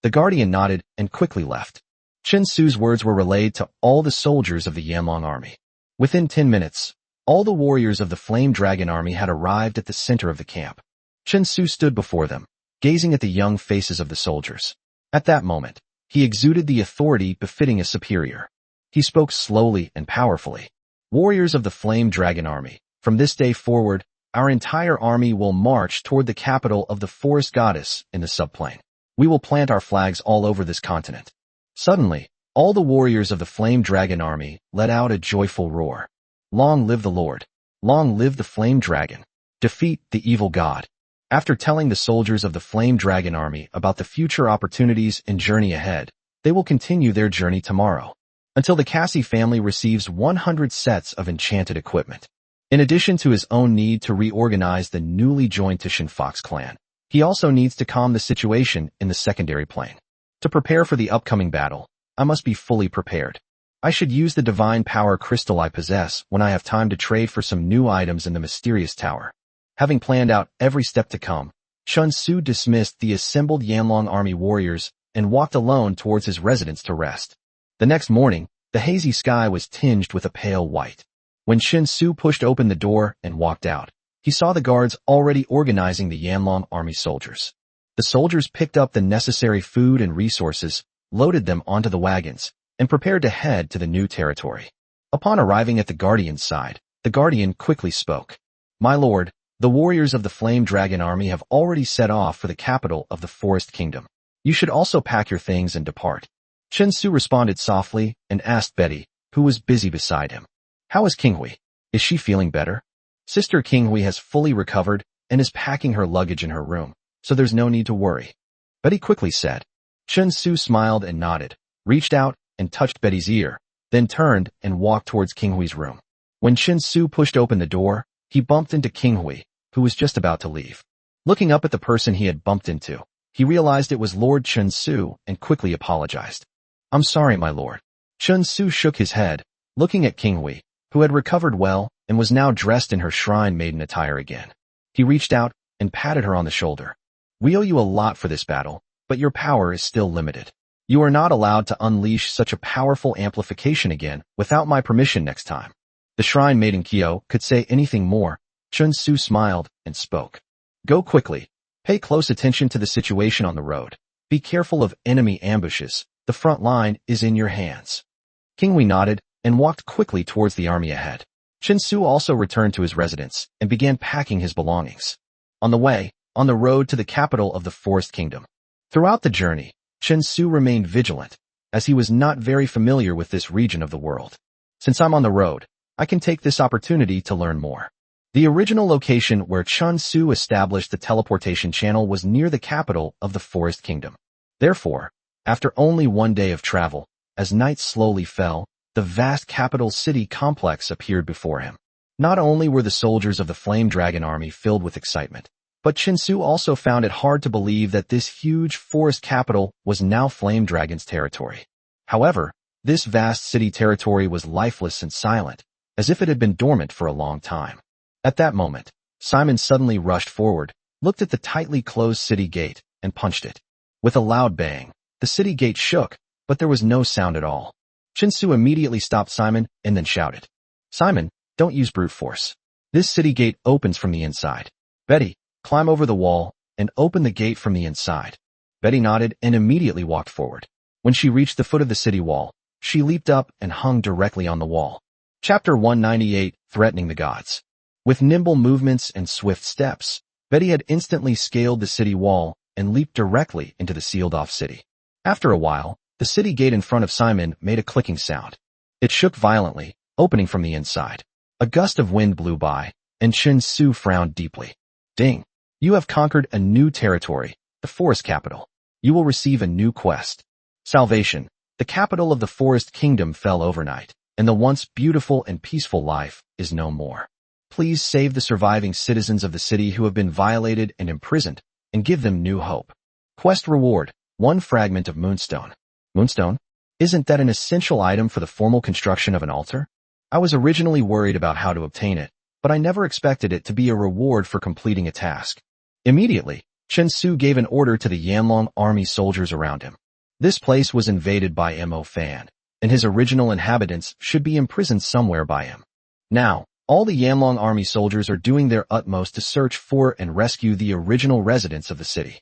The Guardian nodded and quickly left. Chen Su's words were relayed to all the soldiers of the Yanlong army. Within 10 minutes, all the warriors of the Flame Dragon army had arrived at the center of the camp. Chen Su stood before them, gazing at the young faces of the soldiers. At that moment, he exuded the authority befitting a superior. He spoke slowly and powerfully. Warriors of the Flame Dragon army, from this day forward, our entire army will march toward the capital of the Forest Goddess in the subplain. We will plant our flags all over this continent. Suddenly, all the warriors of the Flame Dragon army let out a joyful roar. Long live the Lord! Long live the Flame Dragon! Defeat the evil god! After telling the soldiers of the Flame Dragon army about the future opportunities and journey ahead, they will continue their journey tomorrow, until the Cassie family receives 100 sets of enchanted equipment. In addition to his own need to reorganize the newly joined Tushin Fox clan, he also needs to calm the situation in the secondary plane. To prepare for the upcoming battle, I must be fully prepared. I should use the divine power crystal I possess when I have time to trade for some new items in the mysterious tower. Having planned out every step to come, Chen Su dismissed the assembled Yanlong army warriors and walked alone towards his residence to rest. The next morning, the hazy sky was tinged with a pale white. When Chen Su pushed open the door and walked out, he saw the guards already organizing the Yanlong army soldiers. The soldiers picked up the necessary food and resources, loaded them onto the wagons, and prepared to head to the new territory. Upon arriving at the Guardian's side, the Guardian quickly spoke. My lord, the warriors of the Flame Dragon army have already set off for the capital of the Forest Kingdom. You should also pack your things and depart. Chen Su responded softly and asked Betty, who was busy beside him. How is Qinghui? Is she feeling better? Sister Qinghui has fully recovered and is packing her luggage in her room, so there's no need to worry. Betty quickly said. Chen Su smiled and nodded, reached out and touched Betty's ear, then turned and walked towards Qinghui's room. When Chen Su pushed open the door, he bumped into Qinghui, who was just about to leave. Looking up at the person he had bumped into, he realized it was Lord Chen Su and quickly apologized. I'm sorry, my lord. Chen Su shook his head, looking at Qinghui, who had recovered well and was now dressed in her shrine maiden attire again. He reached out and patted her on the shoulder. We owe you a lot for this battle, but your power is still limited. You are not allowed to unleash such a powerful amplification again without my permission next time. The shrine maiden Kyo could say anything more. Chen Su smiled and spoke. Go quickly. Pay close attention to the situation on the road. Be careful of enemy ambushes. The front line is in your hands. Qinghui nodded and walked quickly towards the army ahead. Chen Su also returned to his residence and began packing his belongings. On the way, on the road to the capital of the Forest Kingdom. Throughout the journey, Chen Su remained vigilant, as he was not very familiar with this region of the world. Since I'm on the road, I can take this opportunity to learn more. The original location where Chen Su established the teleportation channel was near the capital of the Forest Kingdom. Therefore, after only one day of travel, as night slowly fell, the vast capital city complex appeared before him. Not only were the soldiers of the Flame Dragon army filled with excitement, but Chen Su also found it hard to believe that this huge forest capital was now Flame Dragon's territory. However, this vast city territory was lifeless and silent, as if it had been dormant for a long time. At that moment, Simon suddenly rushed forward, looked at the tightly closed city gate, and punched it. With a loud bang, the city gate shook, but there was no sound at all. Chen Su immediately stopped Simon and then shouted, Simon, don't use brute force. This city gate opens from the inside. Betty, climb over the wall and open the gate from the inside. Betty nodded and immediately walked forward. When she reached the foot of the city wall, she leaped up and hung directly on the wall. Chapter 198, Threatening the Gods. With nimble movements and swift steps, Betty had instantly scaled the city wall and leaped directly into the sealed-off city. After a while, the city gate in front of Simon made a clicking sound. It shook violently, opening from the inside. A gust of wind blew by, and Chen Su frowned deeply. Ding! You have conquered a new territory, the forest capital. You will receive a new quest. Salvation. The capital of the Forest Kingdom fell overnight, and the once beautiful and peaceful life is no more. Please save the surviving citizens of the city who have been violated and imprisoned, and give them new hope. Quest reward, 1 fragment of moonstone. Moonstone? Isn't that an essential item for the formal construction of an altar? I was originally worried about how to obtain it, but I never expected it to be a reward for completing a task. Immediately, Chen Su gave an order to the Yanlong army soldiers around him. This place was invaded by Mo Fan, and his original inhabitants should be imprisoned somewhere by him. Now, all the Yanlong army soldiers are doing their utmost to search for and rescue the original residents of the city.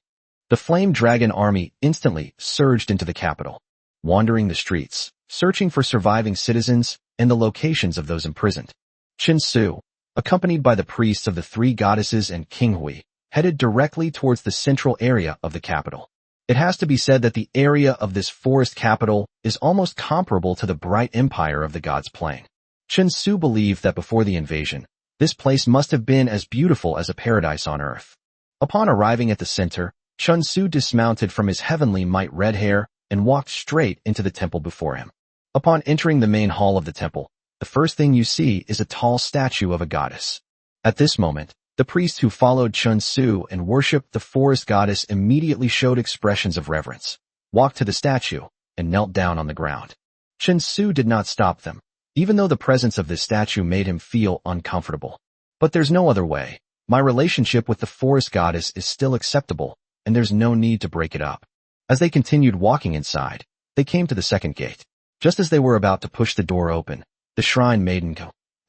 The Flame Dragon army instantly surged into the capital, wandering the streets, searching for surviving citizens and the locations of those imprisoned. Chen Su, accompanied by the priests of the three goddesses and King Hui, headed directly towards the central area of the capital. It has to be said that the area of this forest capital is almost comparable to the bright empire of the gods' plain. Chen Su believed that before the invasion, this place must have been as beautiful as a paradise on earth. Upon arriving at the center, Chen Su dismounted from his heavenly might red hair and walked straight into the temple before him. Upon entering the main hall of the temple, the first thing you see is a tall statue of a goddess. At this moment, the priests who followed Chen Su and worshipped the forest goddess immediately showed expressions of reverence, walked to the statue, and knelt down on the ground. Chen Su did not stop them, even though the presence of this statue made him feel uncomfortable. But there's no other way. My relationship with the forest goddess is still acceptable, and there's no need to break it up. As they continued walking inside, they came to the second gate. Just as they were about to push the door open, the shrine maiden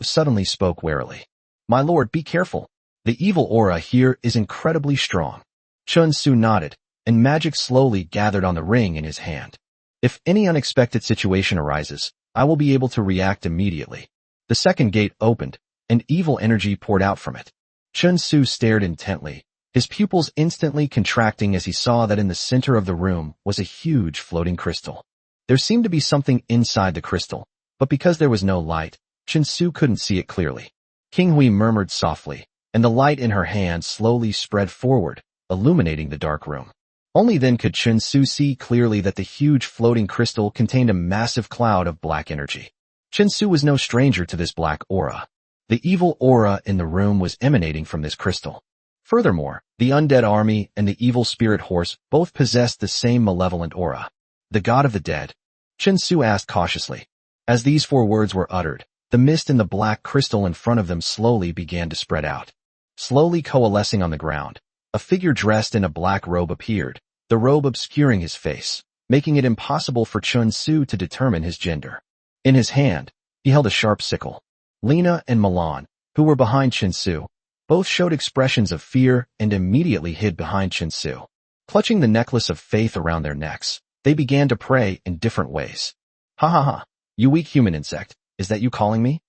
suddenly spoke warily. "My lord, be careful. The evil aura here is incredibly strong." Chen Su nodded, and magic slowly gathered on the ring in his hand. "If any unexpected situation arises, I will be able to react immediately." The second gate opened, and evil energy poured out from it. Chen Su stared intently, his pupils instantly contracting as he saw that in the center of the room was a huge floating crystal. There seemed to be something inside the crystal, but because there was no light, Chen Su couldn't see it clearly. King Hui murmured softly, and the light in her hand slowly spread forward, illuminating the dark room. Only then could Chen Su see clearly that the huge floating crystal contained a massive cloud of black energy. Chen Su was no stranger to this black aura. The evil aura in the room was emanating from this crystal. Furthermore, the undead army and the evil spirit horse both possessed the same malevolent aura. "The god of the dead?" Chen Su asked cautiously. As these four words were uttered, the mist in the black crystal in front of them slowly began to spread out. Slowly coalescing on the ground, a figure dressed in a black robe appeared, the robe obscuring his face, making it impossible for Chen Su to determine his gender. In his hand, he held a sharp sickle. Lina and Milan, who were behind Chen Su, both showed expressions of fear and immediately hid behind Chen Su. Clutching the necklace of faith around their necks, they began to pray in different ways. "Ha ha ha, you weak human insect, is that you calling me?"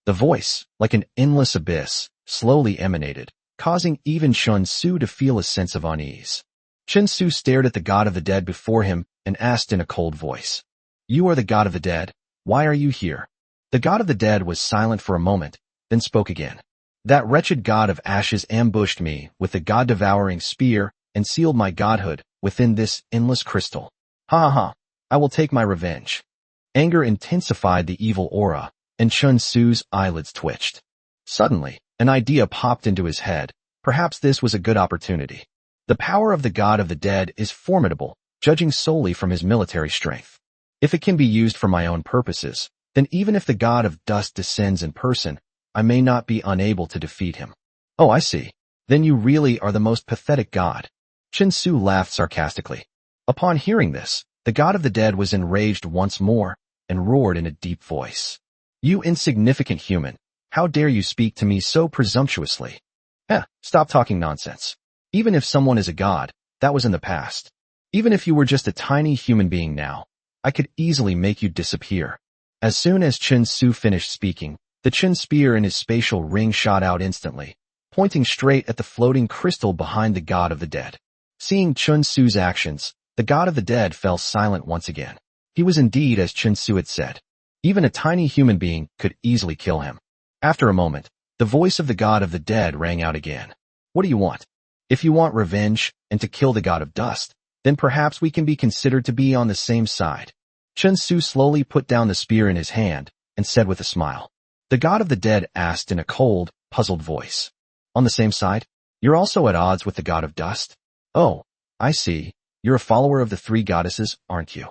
The voice, like an endless abyss, slowly emanated, causing even Chen Su to feel a sense of unease. Chen Su stared at the god of the dead before him and asked in a cold voice, "You are the god of the dead, why are you here?" The god of the dead was silent for a moment, then spoke again. "That wretched god of ashes ambushed me with the god-devouring spear and sealed my godhood within this endless crystal. Ha ha ha, I will take my revenge." Anger intensified the evil aura, and Chen Su's eyelids twitched. Suddenly, an idea popped into his head. Perhaps this was a good opportunity. The power of the god of the dead is formidable, judging solely from his military strength. If it can be used for my own purposes, then even if the god of dust descends in person, I may not be unable to defeat him. "Oh, I see. Then you really are the most pathetic god." Chen Su laughed sarcastically. Upon hearing this, the god of the dead was enraged once more and roared in a deep voice. "You insignificant human, how dare you speak to me so presumptuously? Stop talking nonsense. Even if someone is a god, that was in the past. Even if you were just a tiny human being now, I could easily make you disappear." As soon as Chen Su finished speaking, the Chen spear in his spatial ring shot out instantly, pointing straight at the floating crystal behind the god of the dead. Seeing Chen Su's actions, the god of the dead fell silent once again. He was indeed as Chen Su had said. Even a tiny human being could easily kill him. After a moment, the voice of the god of the dead rang out again. "What do you want? If you want revenge and to kill the god of dust, then perhaps we can be considered to be on the same side." Chen Su slowly put down the spear in his hand and said with a smile. The god of the dead asked in a cold, puzzled voice. "On the same side? You're also at odds with the god of dust? Oh, I see. You're a follower of the three goddesses, aren't you?"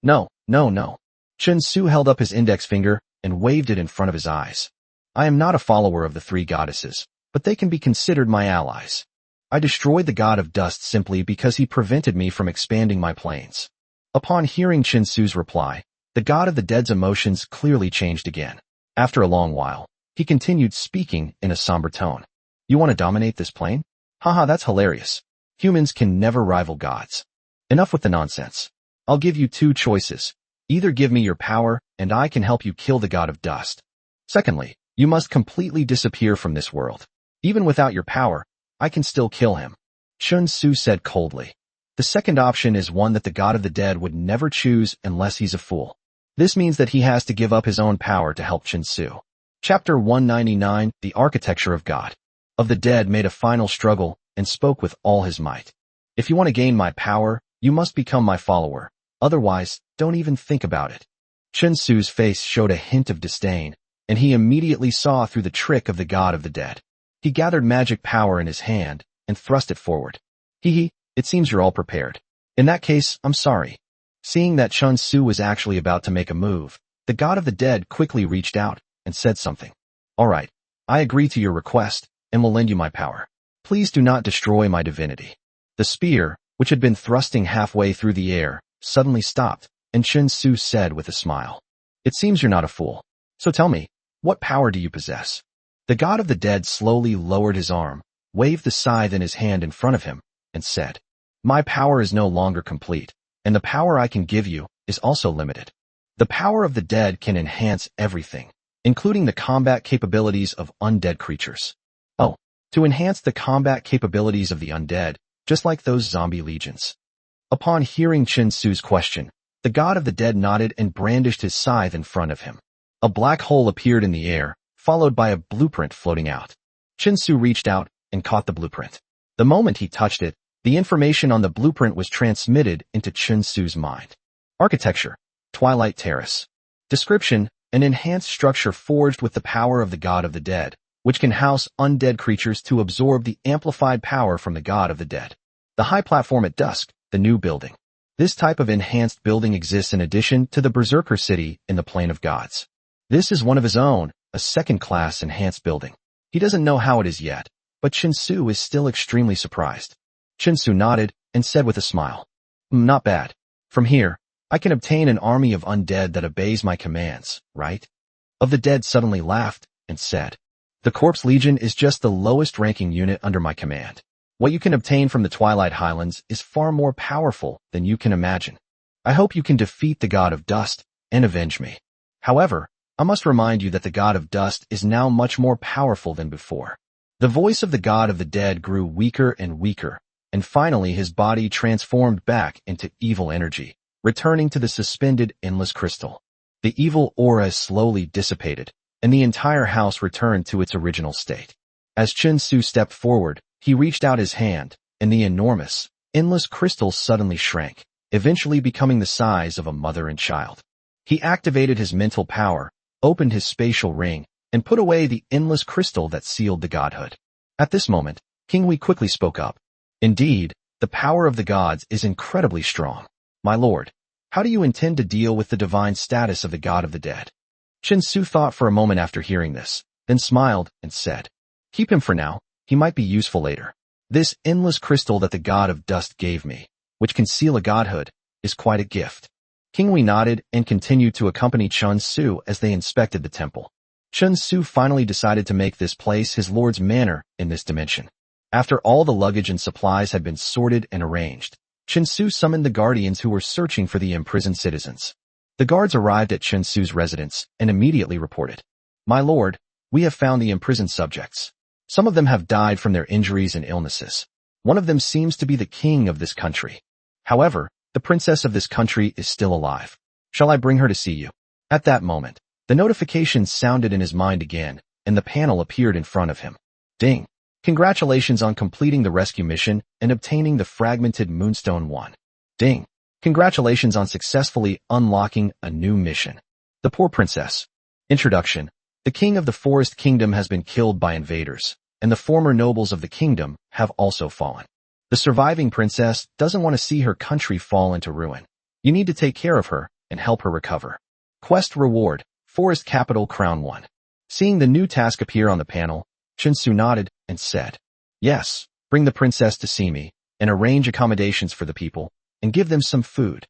"No, No, no. Chen Su held up his index finger and waved it in front of his eyes. I am not a follower of the three goddesses, but they can be considered my allies. I destroyed the god of dust simply because he prevented me from expanding my planes. Upon hearing Chen Su's reply, the god of the dead's emotions clearly changed again. After a long while, he continued speaking in a somber tone. You want to dominate this plane? Haha, that's hilarious. Humans can never rival gods. Enough with the nonsense. I'll give you two choices. Either give me your power, and I can help you kill the god of dust. Secondly, you must completely disappear from this world. Even without your power, I can still kill him. Chen Su said coldly. The second option is one that the god of the dead would never choose unless he's a fool. This means that he has to give up his own power to help Chen Su. Chapter 199, The Architecture of God. Of the dead made a final struggle and spoke with all his might. If you want to gain my power, you must become my follower. Otherwise, don't even think about it. Chen Su's face showed a hint of disdain, and he immediately saw through the trick of the god of the dead. He gathered magic power in his hand and thrust it forward. Hee, it seems you're all prepared. In that case, I'm sorry. Seeing that Chen Su was actually about to make a move, the god of the dead quickly reached out and said something. All right, I agree to your request and will lend you my power. Please do not destroy my divinity. The spear, which had been thrusting halfway through the air, suddenly stopped, and Chen Su said with a smile. It seems you're not a fool. So tell me, what power do you possess? The god of the dead slowly lowered his arm, waved the scythe in his hand in front of him, and said, My power is no longer complete, and the power I can give you is also limited. The power of the dead can enhance everything, including the combat capabilities of undead creatures. Oh, to enhance the combat capabilities of the undead, just like those zombie legions. Upon hearing Chen Su's question, the god of the dead nodded and brandished his scythe in front of him. A black hole appeared in the air, followed by a blueprint floating out. Chen Su reached out and caught the blueprint. The moment he touched it, the information on the blueprint was transmitted into Chen Su's mind. Architecture, Twilight Terrace. Description, an enhanced structure forged with the power of the god of the dead, which can house undead creatures to absorb the amplified power from the god of the dead. The high platform at dusk, the new building. This type of enhanced building exists in addition to the Berserker City in the Plane of Gods. This is one of his own, a second-class enhanced building. He doesn't know how it is yet, but Chen Su is still extremely surprised. Chen Su nodded and said with a smile, Not bad. From here, I can obtain an army of undead that obeys my commands, right? Of the dead suddenly laughed and said, The Corpse Legion is just the lowest ranking unit under my command. What you can obtain from the Twilight Highlands is far more powerful than you can imagine. I hope you can defeat the god of dust and avenge me. However, I must remind you that the god of dust is now much more powerful than before. The voice of the god of the dead grew weaker and weaker, and finally his body transformed back into evil energy, returning to the suspended endless crystal. The evil aura slowly dissipated, and the entire house returned to its original state. As Chen Su stepped forward, he reached out his hand, and the enormous, endless crystal suddenly shrank, eventually becoming the size of a mother and child. He activated his mental power, opened his spatial ring, and put away the endless crystal that sealed the godhood. At this moment, King Wei quickly spoke up. Indeed, the power of the gods is incredibly strong. My lord, how do you intend to deal with the divine status of the god of the dead? Chen Su thought for a moment after hearing this, then smiled and said, Keep him for now. He might be useful later. This endless crystal that the god of dust gave me, which can seal a godhood, is quite a gift. King Wei nodded and continued to accompany Chen Su as they inspected the temple. Chen Su finally decided to make this place his lord's manor in this dimension. After all the luggage and supplies had been sorted and arranged, Chen Su summoned the guardians who were searching for the imprisoned citizens. The guards arrived at Chen Su's residence and immediately reported, My lord, we have found the imprisoned subjects. Some of them have died from their injuries and illnesses. One of them seems to be the king of this country. However, the princess of this country is still alive. Shall I bring her to see you? At that moment, the notification sounded in his mind again, and the panel appeared in front of him. Ding! Congratulations on completing the rescue mission and obtaining the fragmented Moonstone 1. Ding! Congratulations on successfully unlocking a new mission. The Poor Princess. Introduction. The king of the Forest Kingdom has been killed by invaders, and the former nobles of the kingdom have also fallen. The surviving princess doesn't want to see her country fall into ruin. You need to take care of her and help her recover. Quest reward, Forest Capital Crown 1. Seeing the new task appear on the panel, Chensu nodded and said, "Yes, bring the princess to see me, and arrange accommodations for the people, and give them some food."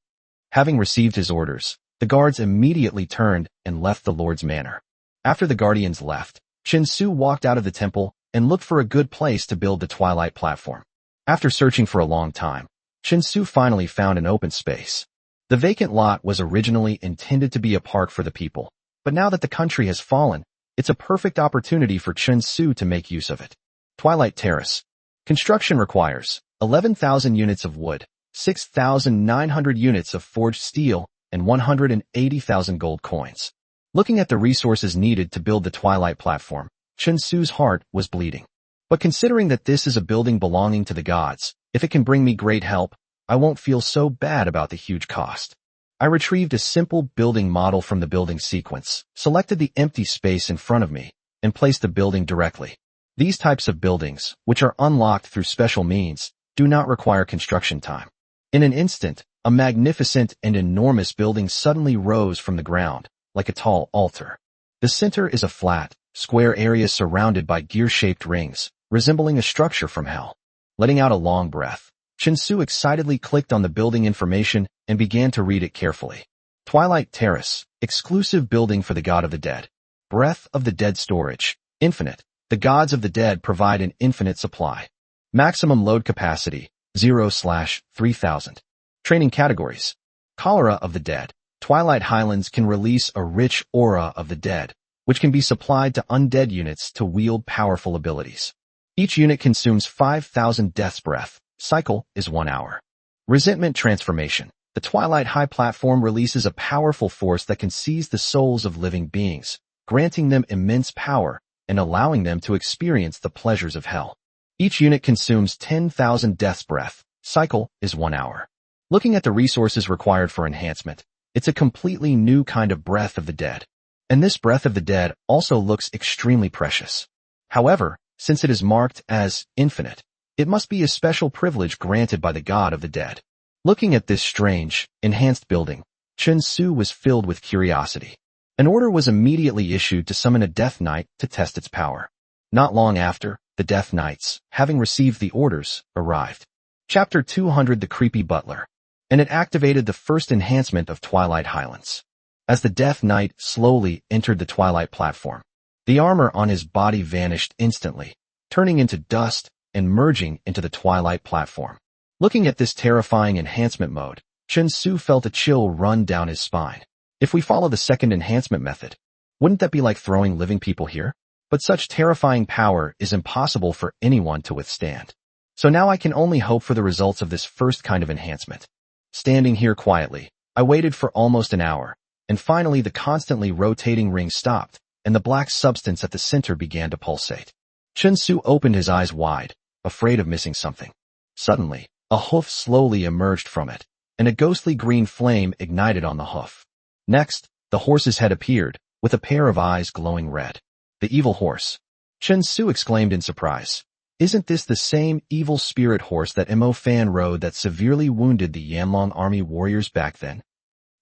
Having received his orders, the guards immediately turned and left the Lord's manor. After the guardians left, Chensu walked out of the temple and looked for a good place to build the Twilight platform. After searching for a long time, Chensu finally found an open space. The vacant lot was originally intended to be a park for the people, but now that the country has fallen, it's a perfect opportunity for Chensu to make use of it. Twilight Terrace. Construction requires 11,000 units of wood, 6,900 units of forged steel, and 180,000 gold coins. Looking at the resources needed to build the Twilight platform, Chensu's heart was bleeding. But considering that this is a building belonging to the gods, if it can bring me great help, I won't feel so bad about the huge cost. I retrieved a simple building model from the building sequence, selected the empty space in front of me, and placed the building directly. These types of buildings, which are unlocked through special means, do not require construction time. In an instant, a magnificent and enormous building suddenly rose from the ground, like a tall altar. The center is a flat, square area surrounded by gear-shaped rings, resembling a structure from hell. Letting out a long breath, Chensu excitedly clicked on the building information and began to read it carefully. Twilight Terrace, exclusive building for the God of the Dead. Breath of the Dead storage, infinite. The gods of the dead provide an infinite supply. Maximum load capacity, 0/3000. Training categories. Cholera of the Dead. Twilight Highlands can release a rich aura of the dead, which can be supplied to undead units to wield powerful abilities. Each unit consumes 5,000 death's breath. Cycle is 1 hour. Resentment transformation. The Twilight High platform releases a powerful force that can seize the souls of living beings, granting them immense power and allowing them to experience the pleasures of hell. Each unit consumes 10,000 death's breath. Cycle is 1 hour. Looking at the resources required for enhancement, it's a completely new kind of breath of the dead. And this breath of the dead also looks extremely precious. However, since it is marked as infinite, it must be a special privilege granted by the God of the Dead. Looking at this strange, enhanced building, Chensu was filled with curiosity. An order was immediately issued to summon a Death Knight to test its power. Not long after, the Death Knights, having received the orders, arrived. Chapter 200 The Creepy Butler. And it activated the first enhancement of Twilight Highlands. As the Death Knight slowly entered the Twilight platform, the armor on his body vanished instantly, turning into dust and merging into the Twilight platform. Looking at this terrifying enhancement mode, Chensu felt a chill run down his spine. If we follow the second enhancement method, wouldn't that be like throwing living people here? But such terrifying power is impossible for anyone to withstand. So now I can only hope for the results of this first kind of enhancement. Standing here quietly, I waited for almost an hour, and finally the constantly rotating ring stopped, and the black substance at the center began to pulsate. Chensu opened his eyes wide, afraid of missing something. Suddenly, a hoof slowly emerged from it, and a ghostly green flame ignited on the hoof. Next, the horse's head appeared, with a pair of eyes glowing red. The evil horse. Chensu exclaimed in surprise. Isn't this the same evil spirit horse that Mo Fan rode that severely wounded the Yanlong army warriors back then?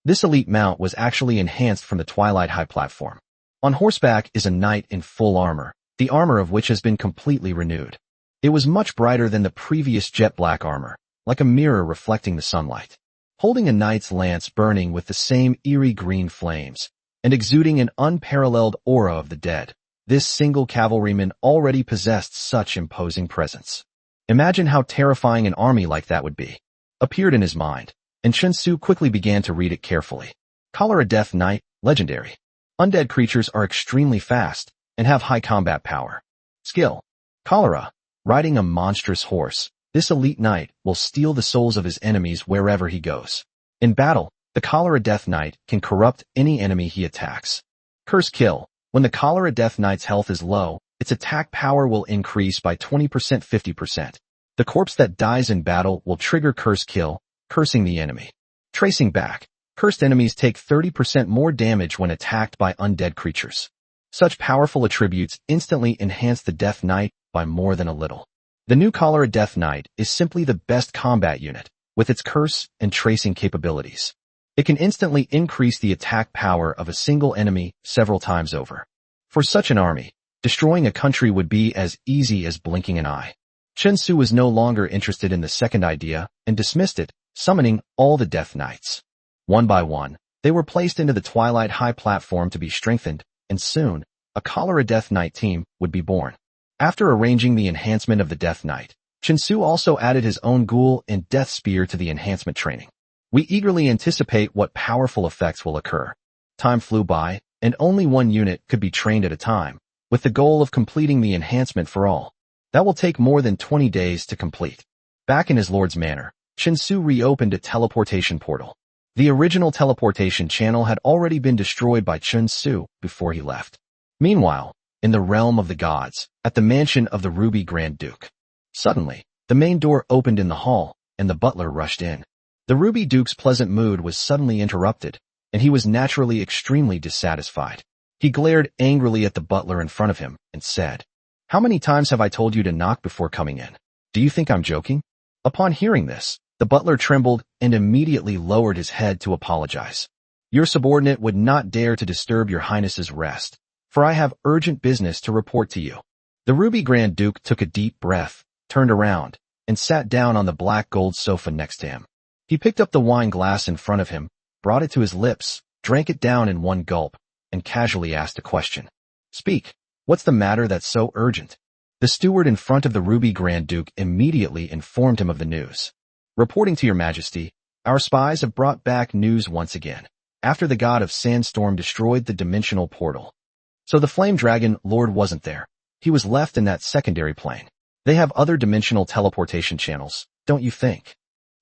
This elite mount was actually enhanced from the Twilight High platform. On horseback is a knight in full armor, the armor of which has been completely renewed. It was much brighter than the previous jet black armor, like a mirror reflecting the sunlight. Holding a knight's lance burning with the same eerie green flames, and exuding an unparalleled aura of the dead, this single cavalryman already possessed such imposing presence. Imagine how terrifying an army like that would be. Appeared in his mind, and Chensu quickly began to read it carefully. Cholera Death Knight, legendary. Undead creatures are extremely fast and have high combat power. Skill. Cholera. Riding a monstrous horse, this elite knight will steal the souls of his enemies wherever he goes. In battle, the Cholera Death Knight can corrupt any enemy he attacks. Curse Kill. When the Cholera Death Knight's health is low, its attack power will increase by 20% 50%. The corpse that dies in battle will trigger Curse Kill, cursing the enemy. Tracing Back. Cursed enemies take 30% more damage when attacked by undead creatures. Such powerful attributes instantly enhance the Death Knight by more than a little. The new Cholera Death Knight is simply the best combat unit, with its curse and tracing capabilities. It can instantly increase the attack power of a single enemy several times over. For such an army, destroying a country would be as easy as blinking an eye. Chen Su was no longer interested in the second idea and dismissed it, summoning all the Death Knights. One by one, they were placed into the Twilight High platform to be strengthened, and soon, a Cholera Death Knight team would be born. After arranging the enhancement of the Death Knight, Chen Su also added his own Ghoul and Death Spear to the enhancement training. We eagerly anticipate what powerful effects will occur. Time flew by, and only one unit could be trained at a time, with the goal of completing the enhancement for all. That will take more than 20 days to complete. Back in his lord's manor, Chen Su reopened a teleportation portal. The original teleportation channel had already been destroyed by Chen Su before he left. Meanwhile, in the realm of the gods, at the mansion of the Ruby Grand Duke. Suddenly, the main door opened in the hall, and the butler rushed in. The Ruby Duke's pleasant mood was suddenly interrupted, and he was naturally extremely dissatisfied. He glared angrily at the butler in front of him and said, "How many times have I told you to knock before coming in? Do you think I'm joking?" Upon hearing this, the butler trembled and immediately lowered his head to apologize. "Your subordinate would not dare to disturb your highness's rest, for I have urgent business to report to you." The Ruby Grand Duke took a deep breath, turned around, and sat down on the black gold sofa next to him. He picked up the wine glass in front of him, brought it to his lips, drank it down in one gulp, and casually asked a question. "Speak. What's the matter that's so urgent?" The steward in front of the Ruby Grand Duke immediately informed him of the news. "Reporting to your majesty, our spies have brought back news once again, after the god of Sandstorm destroyed the dimensional portal. So the Flame Dragon Lord wasn't there. He was left in that secondary plane. They have other dimensional teleportation channels, don't you think?"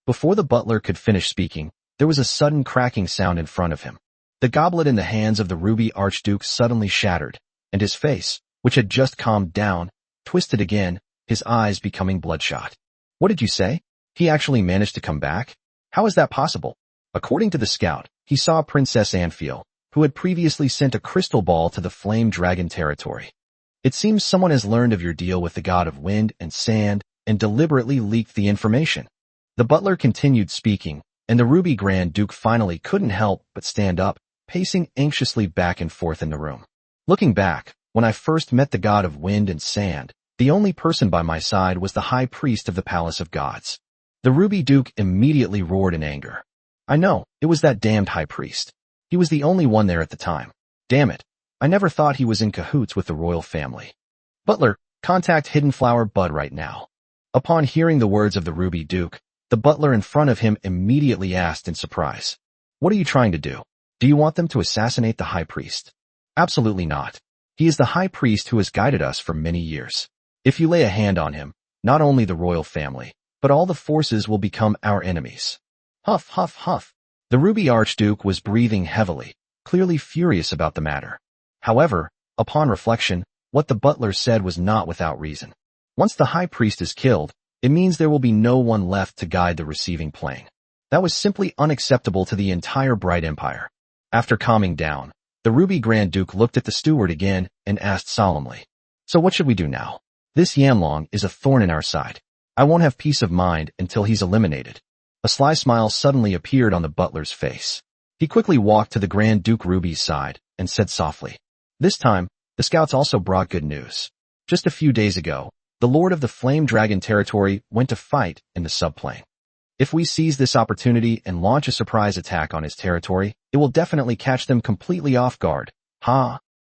Before the butler could finish speaking, there was a sudden cracking sound in front of him. The goblet in the hands of the Ruby Archduke suddenly shattered, and his face, which had just calmed down, twisted again, his eyes becoming bloodshot. "What did you say? He actually managed to come back? How is that possible?" According to the scout, he saw Princess Anfiel, who had previously sent a crystal ball to the Flame Dragon territory. "It seems someone has learned of your deal with the god of wind and sand and deliberately leaked the information." The butler continued speaking, and the Ruby Grand Duke finally couldn't help but stand up, pacing anxiously back and forth in the room. "Looking back, when I first met the god of wind and sand, the only person by my side was the high priest of the Palace of Gods." The Ruby Duke immediately roared in anger. "I know, it was that damned high priest. He was the only one there at the time. Damn it, I never thought he was in cahoots with the royal family. Butler, contact Hidden Flower Bud right now." Upon hearing the words of the Ruby Duke, the butler in front of him immediately asked in surprise, "What are you trying to do? Do you want them to assassinate the high priest?" "Absolutely not. He is the high priest who has guided us for many years. If you lay a hand on him, not only the royal family, but all the forces will become our enemies." Huff, huff, huff. The Ruby Archduke was breathing heavily, clearly furious about the matter. However, upon reflection, what the butler said was not without reason. Once the high priest is killed, it means there will be no one left to guide the receiving plane. That was simply unacceptable to the entire Bright Empire. After calming down, the Ruby Grand Duke looked at the steward again and asked solemnly, "So what should we do now? This Yanlong is a thorn in our side. I won't have peace of mind until he's eliminated." A sly smile suddenly appeared on the butler's face. He quickly walked to the Grand Duke Ruby's side and said softly, "This time, the scouts also brought good news. Just a few days ago, the Lord of the Flame Dragon territory went to fight in the subplane. If we seize this opportunity and launch a surprise attack on his territory, it will definitely catch them completely off guard. Ha!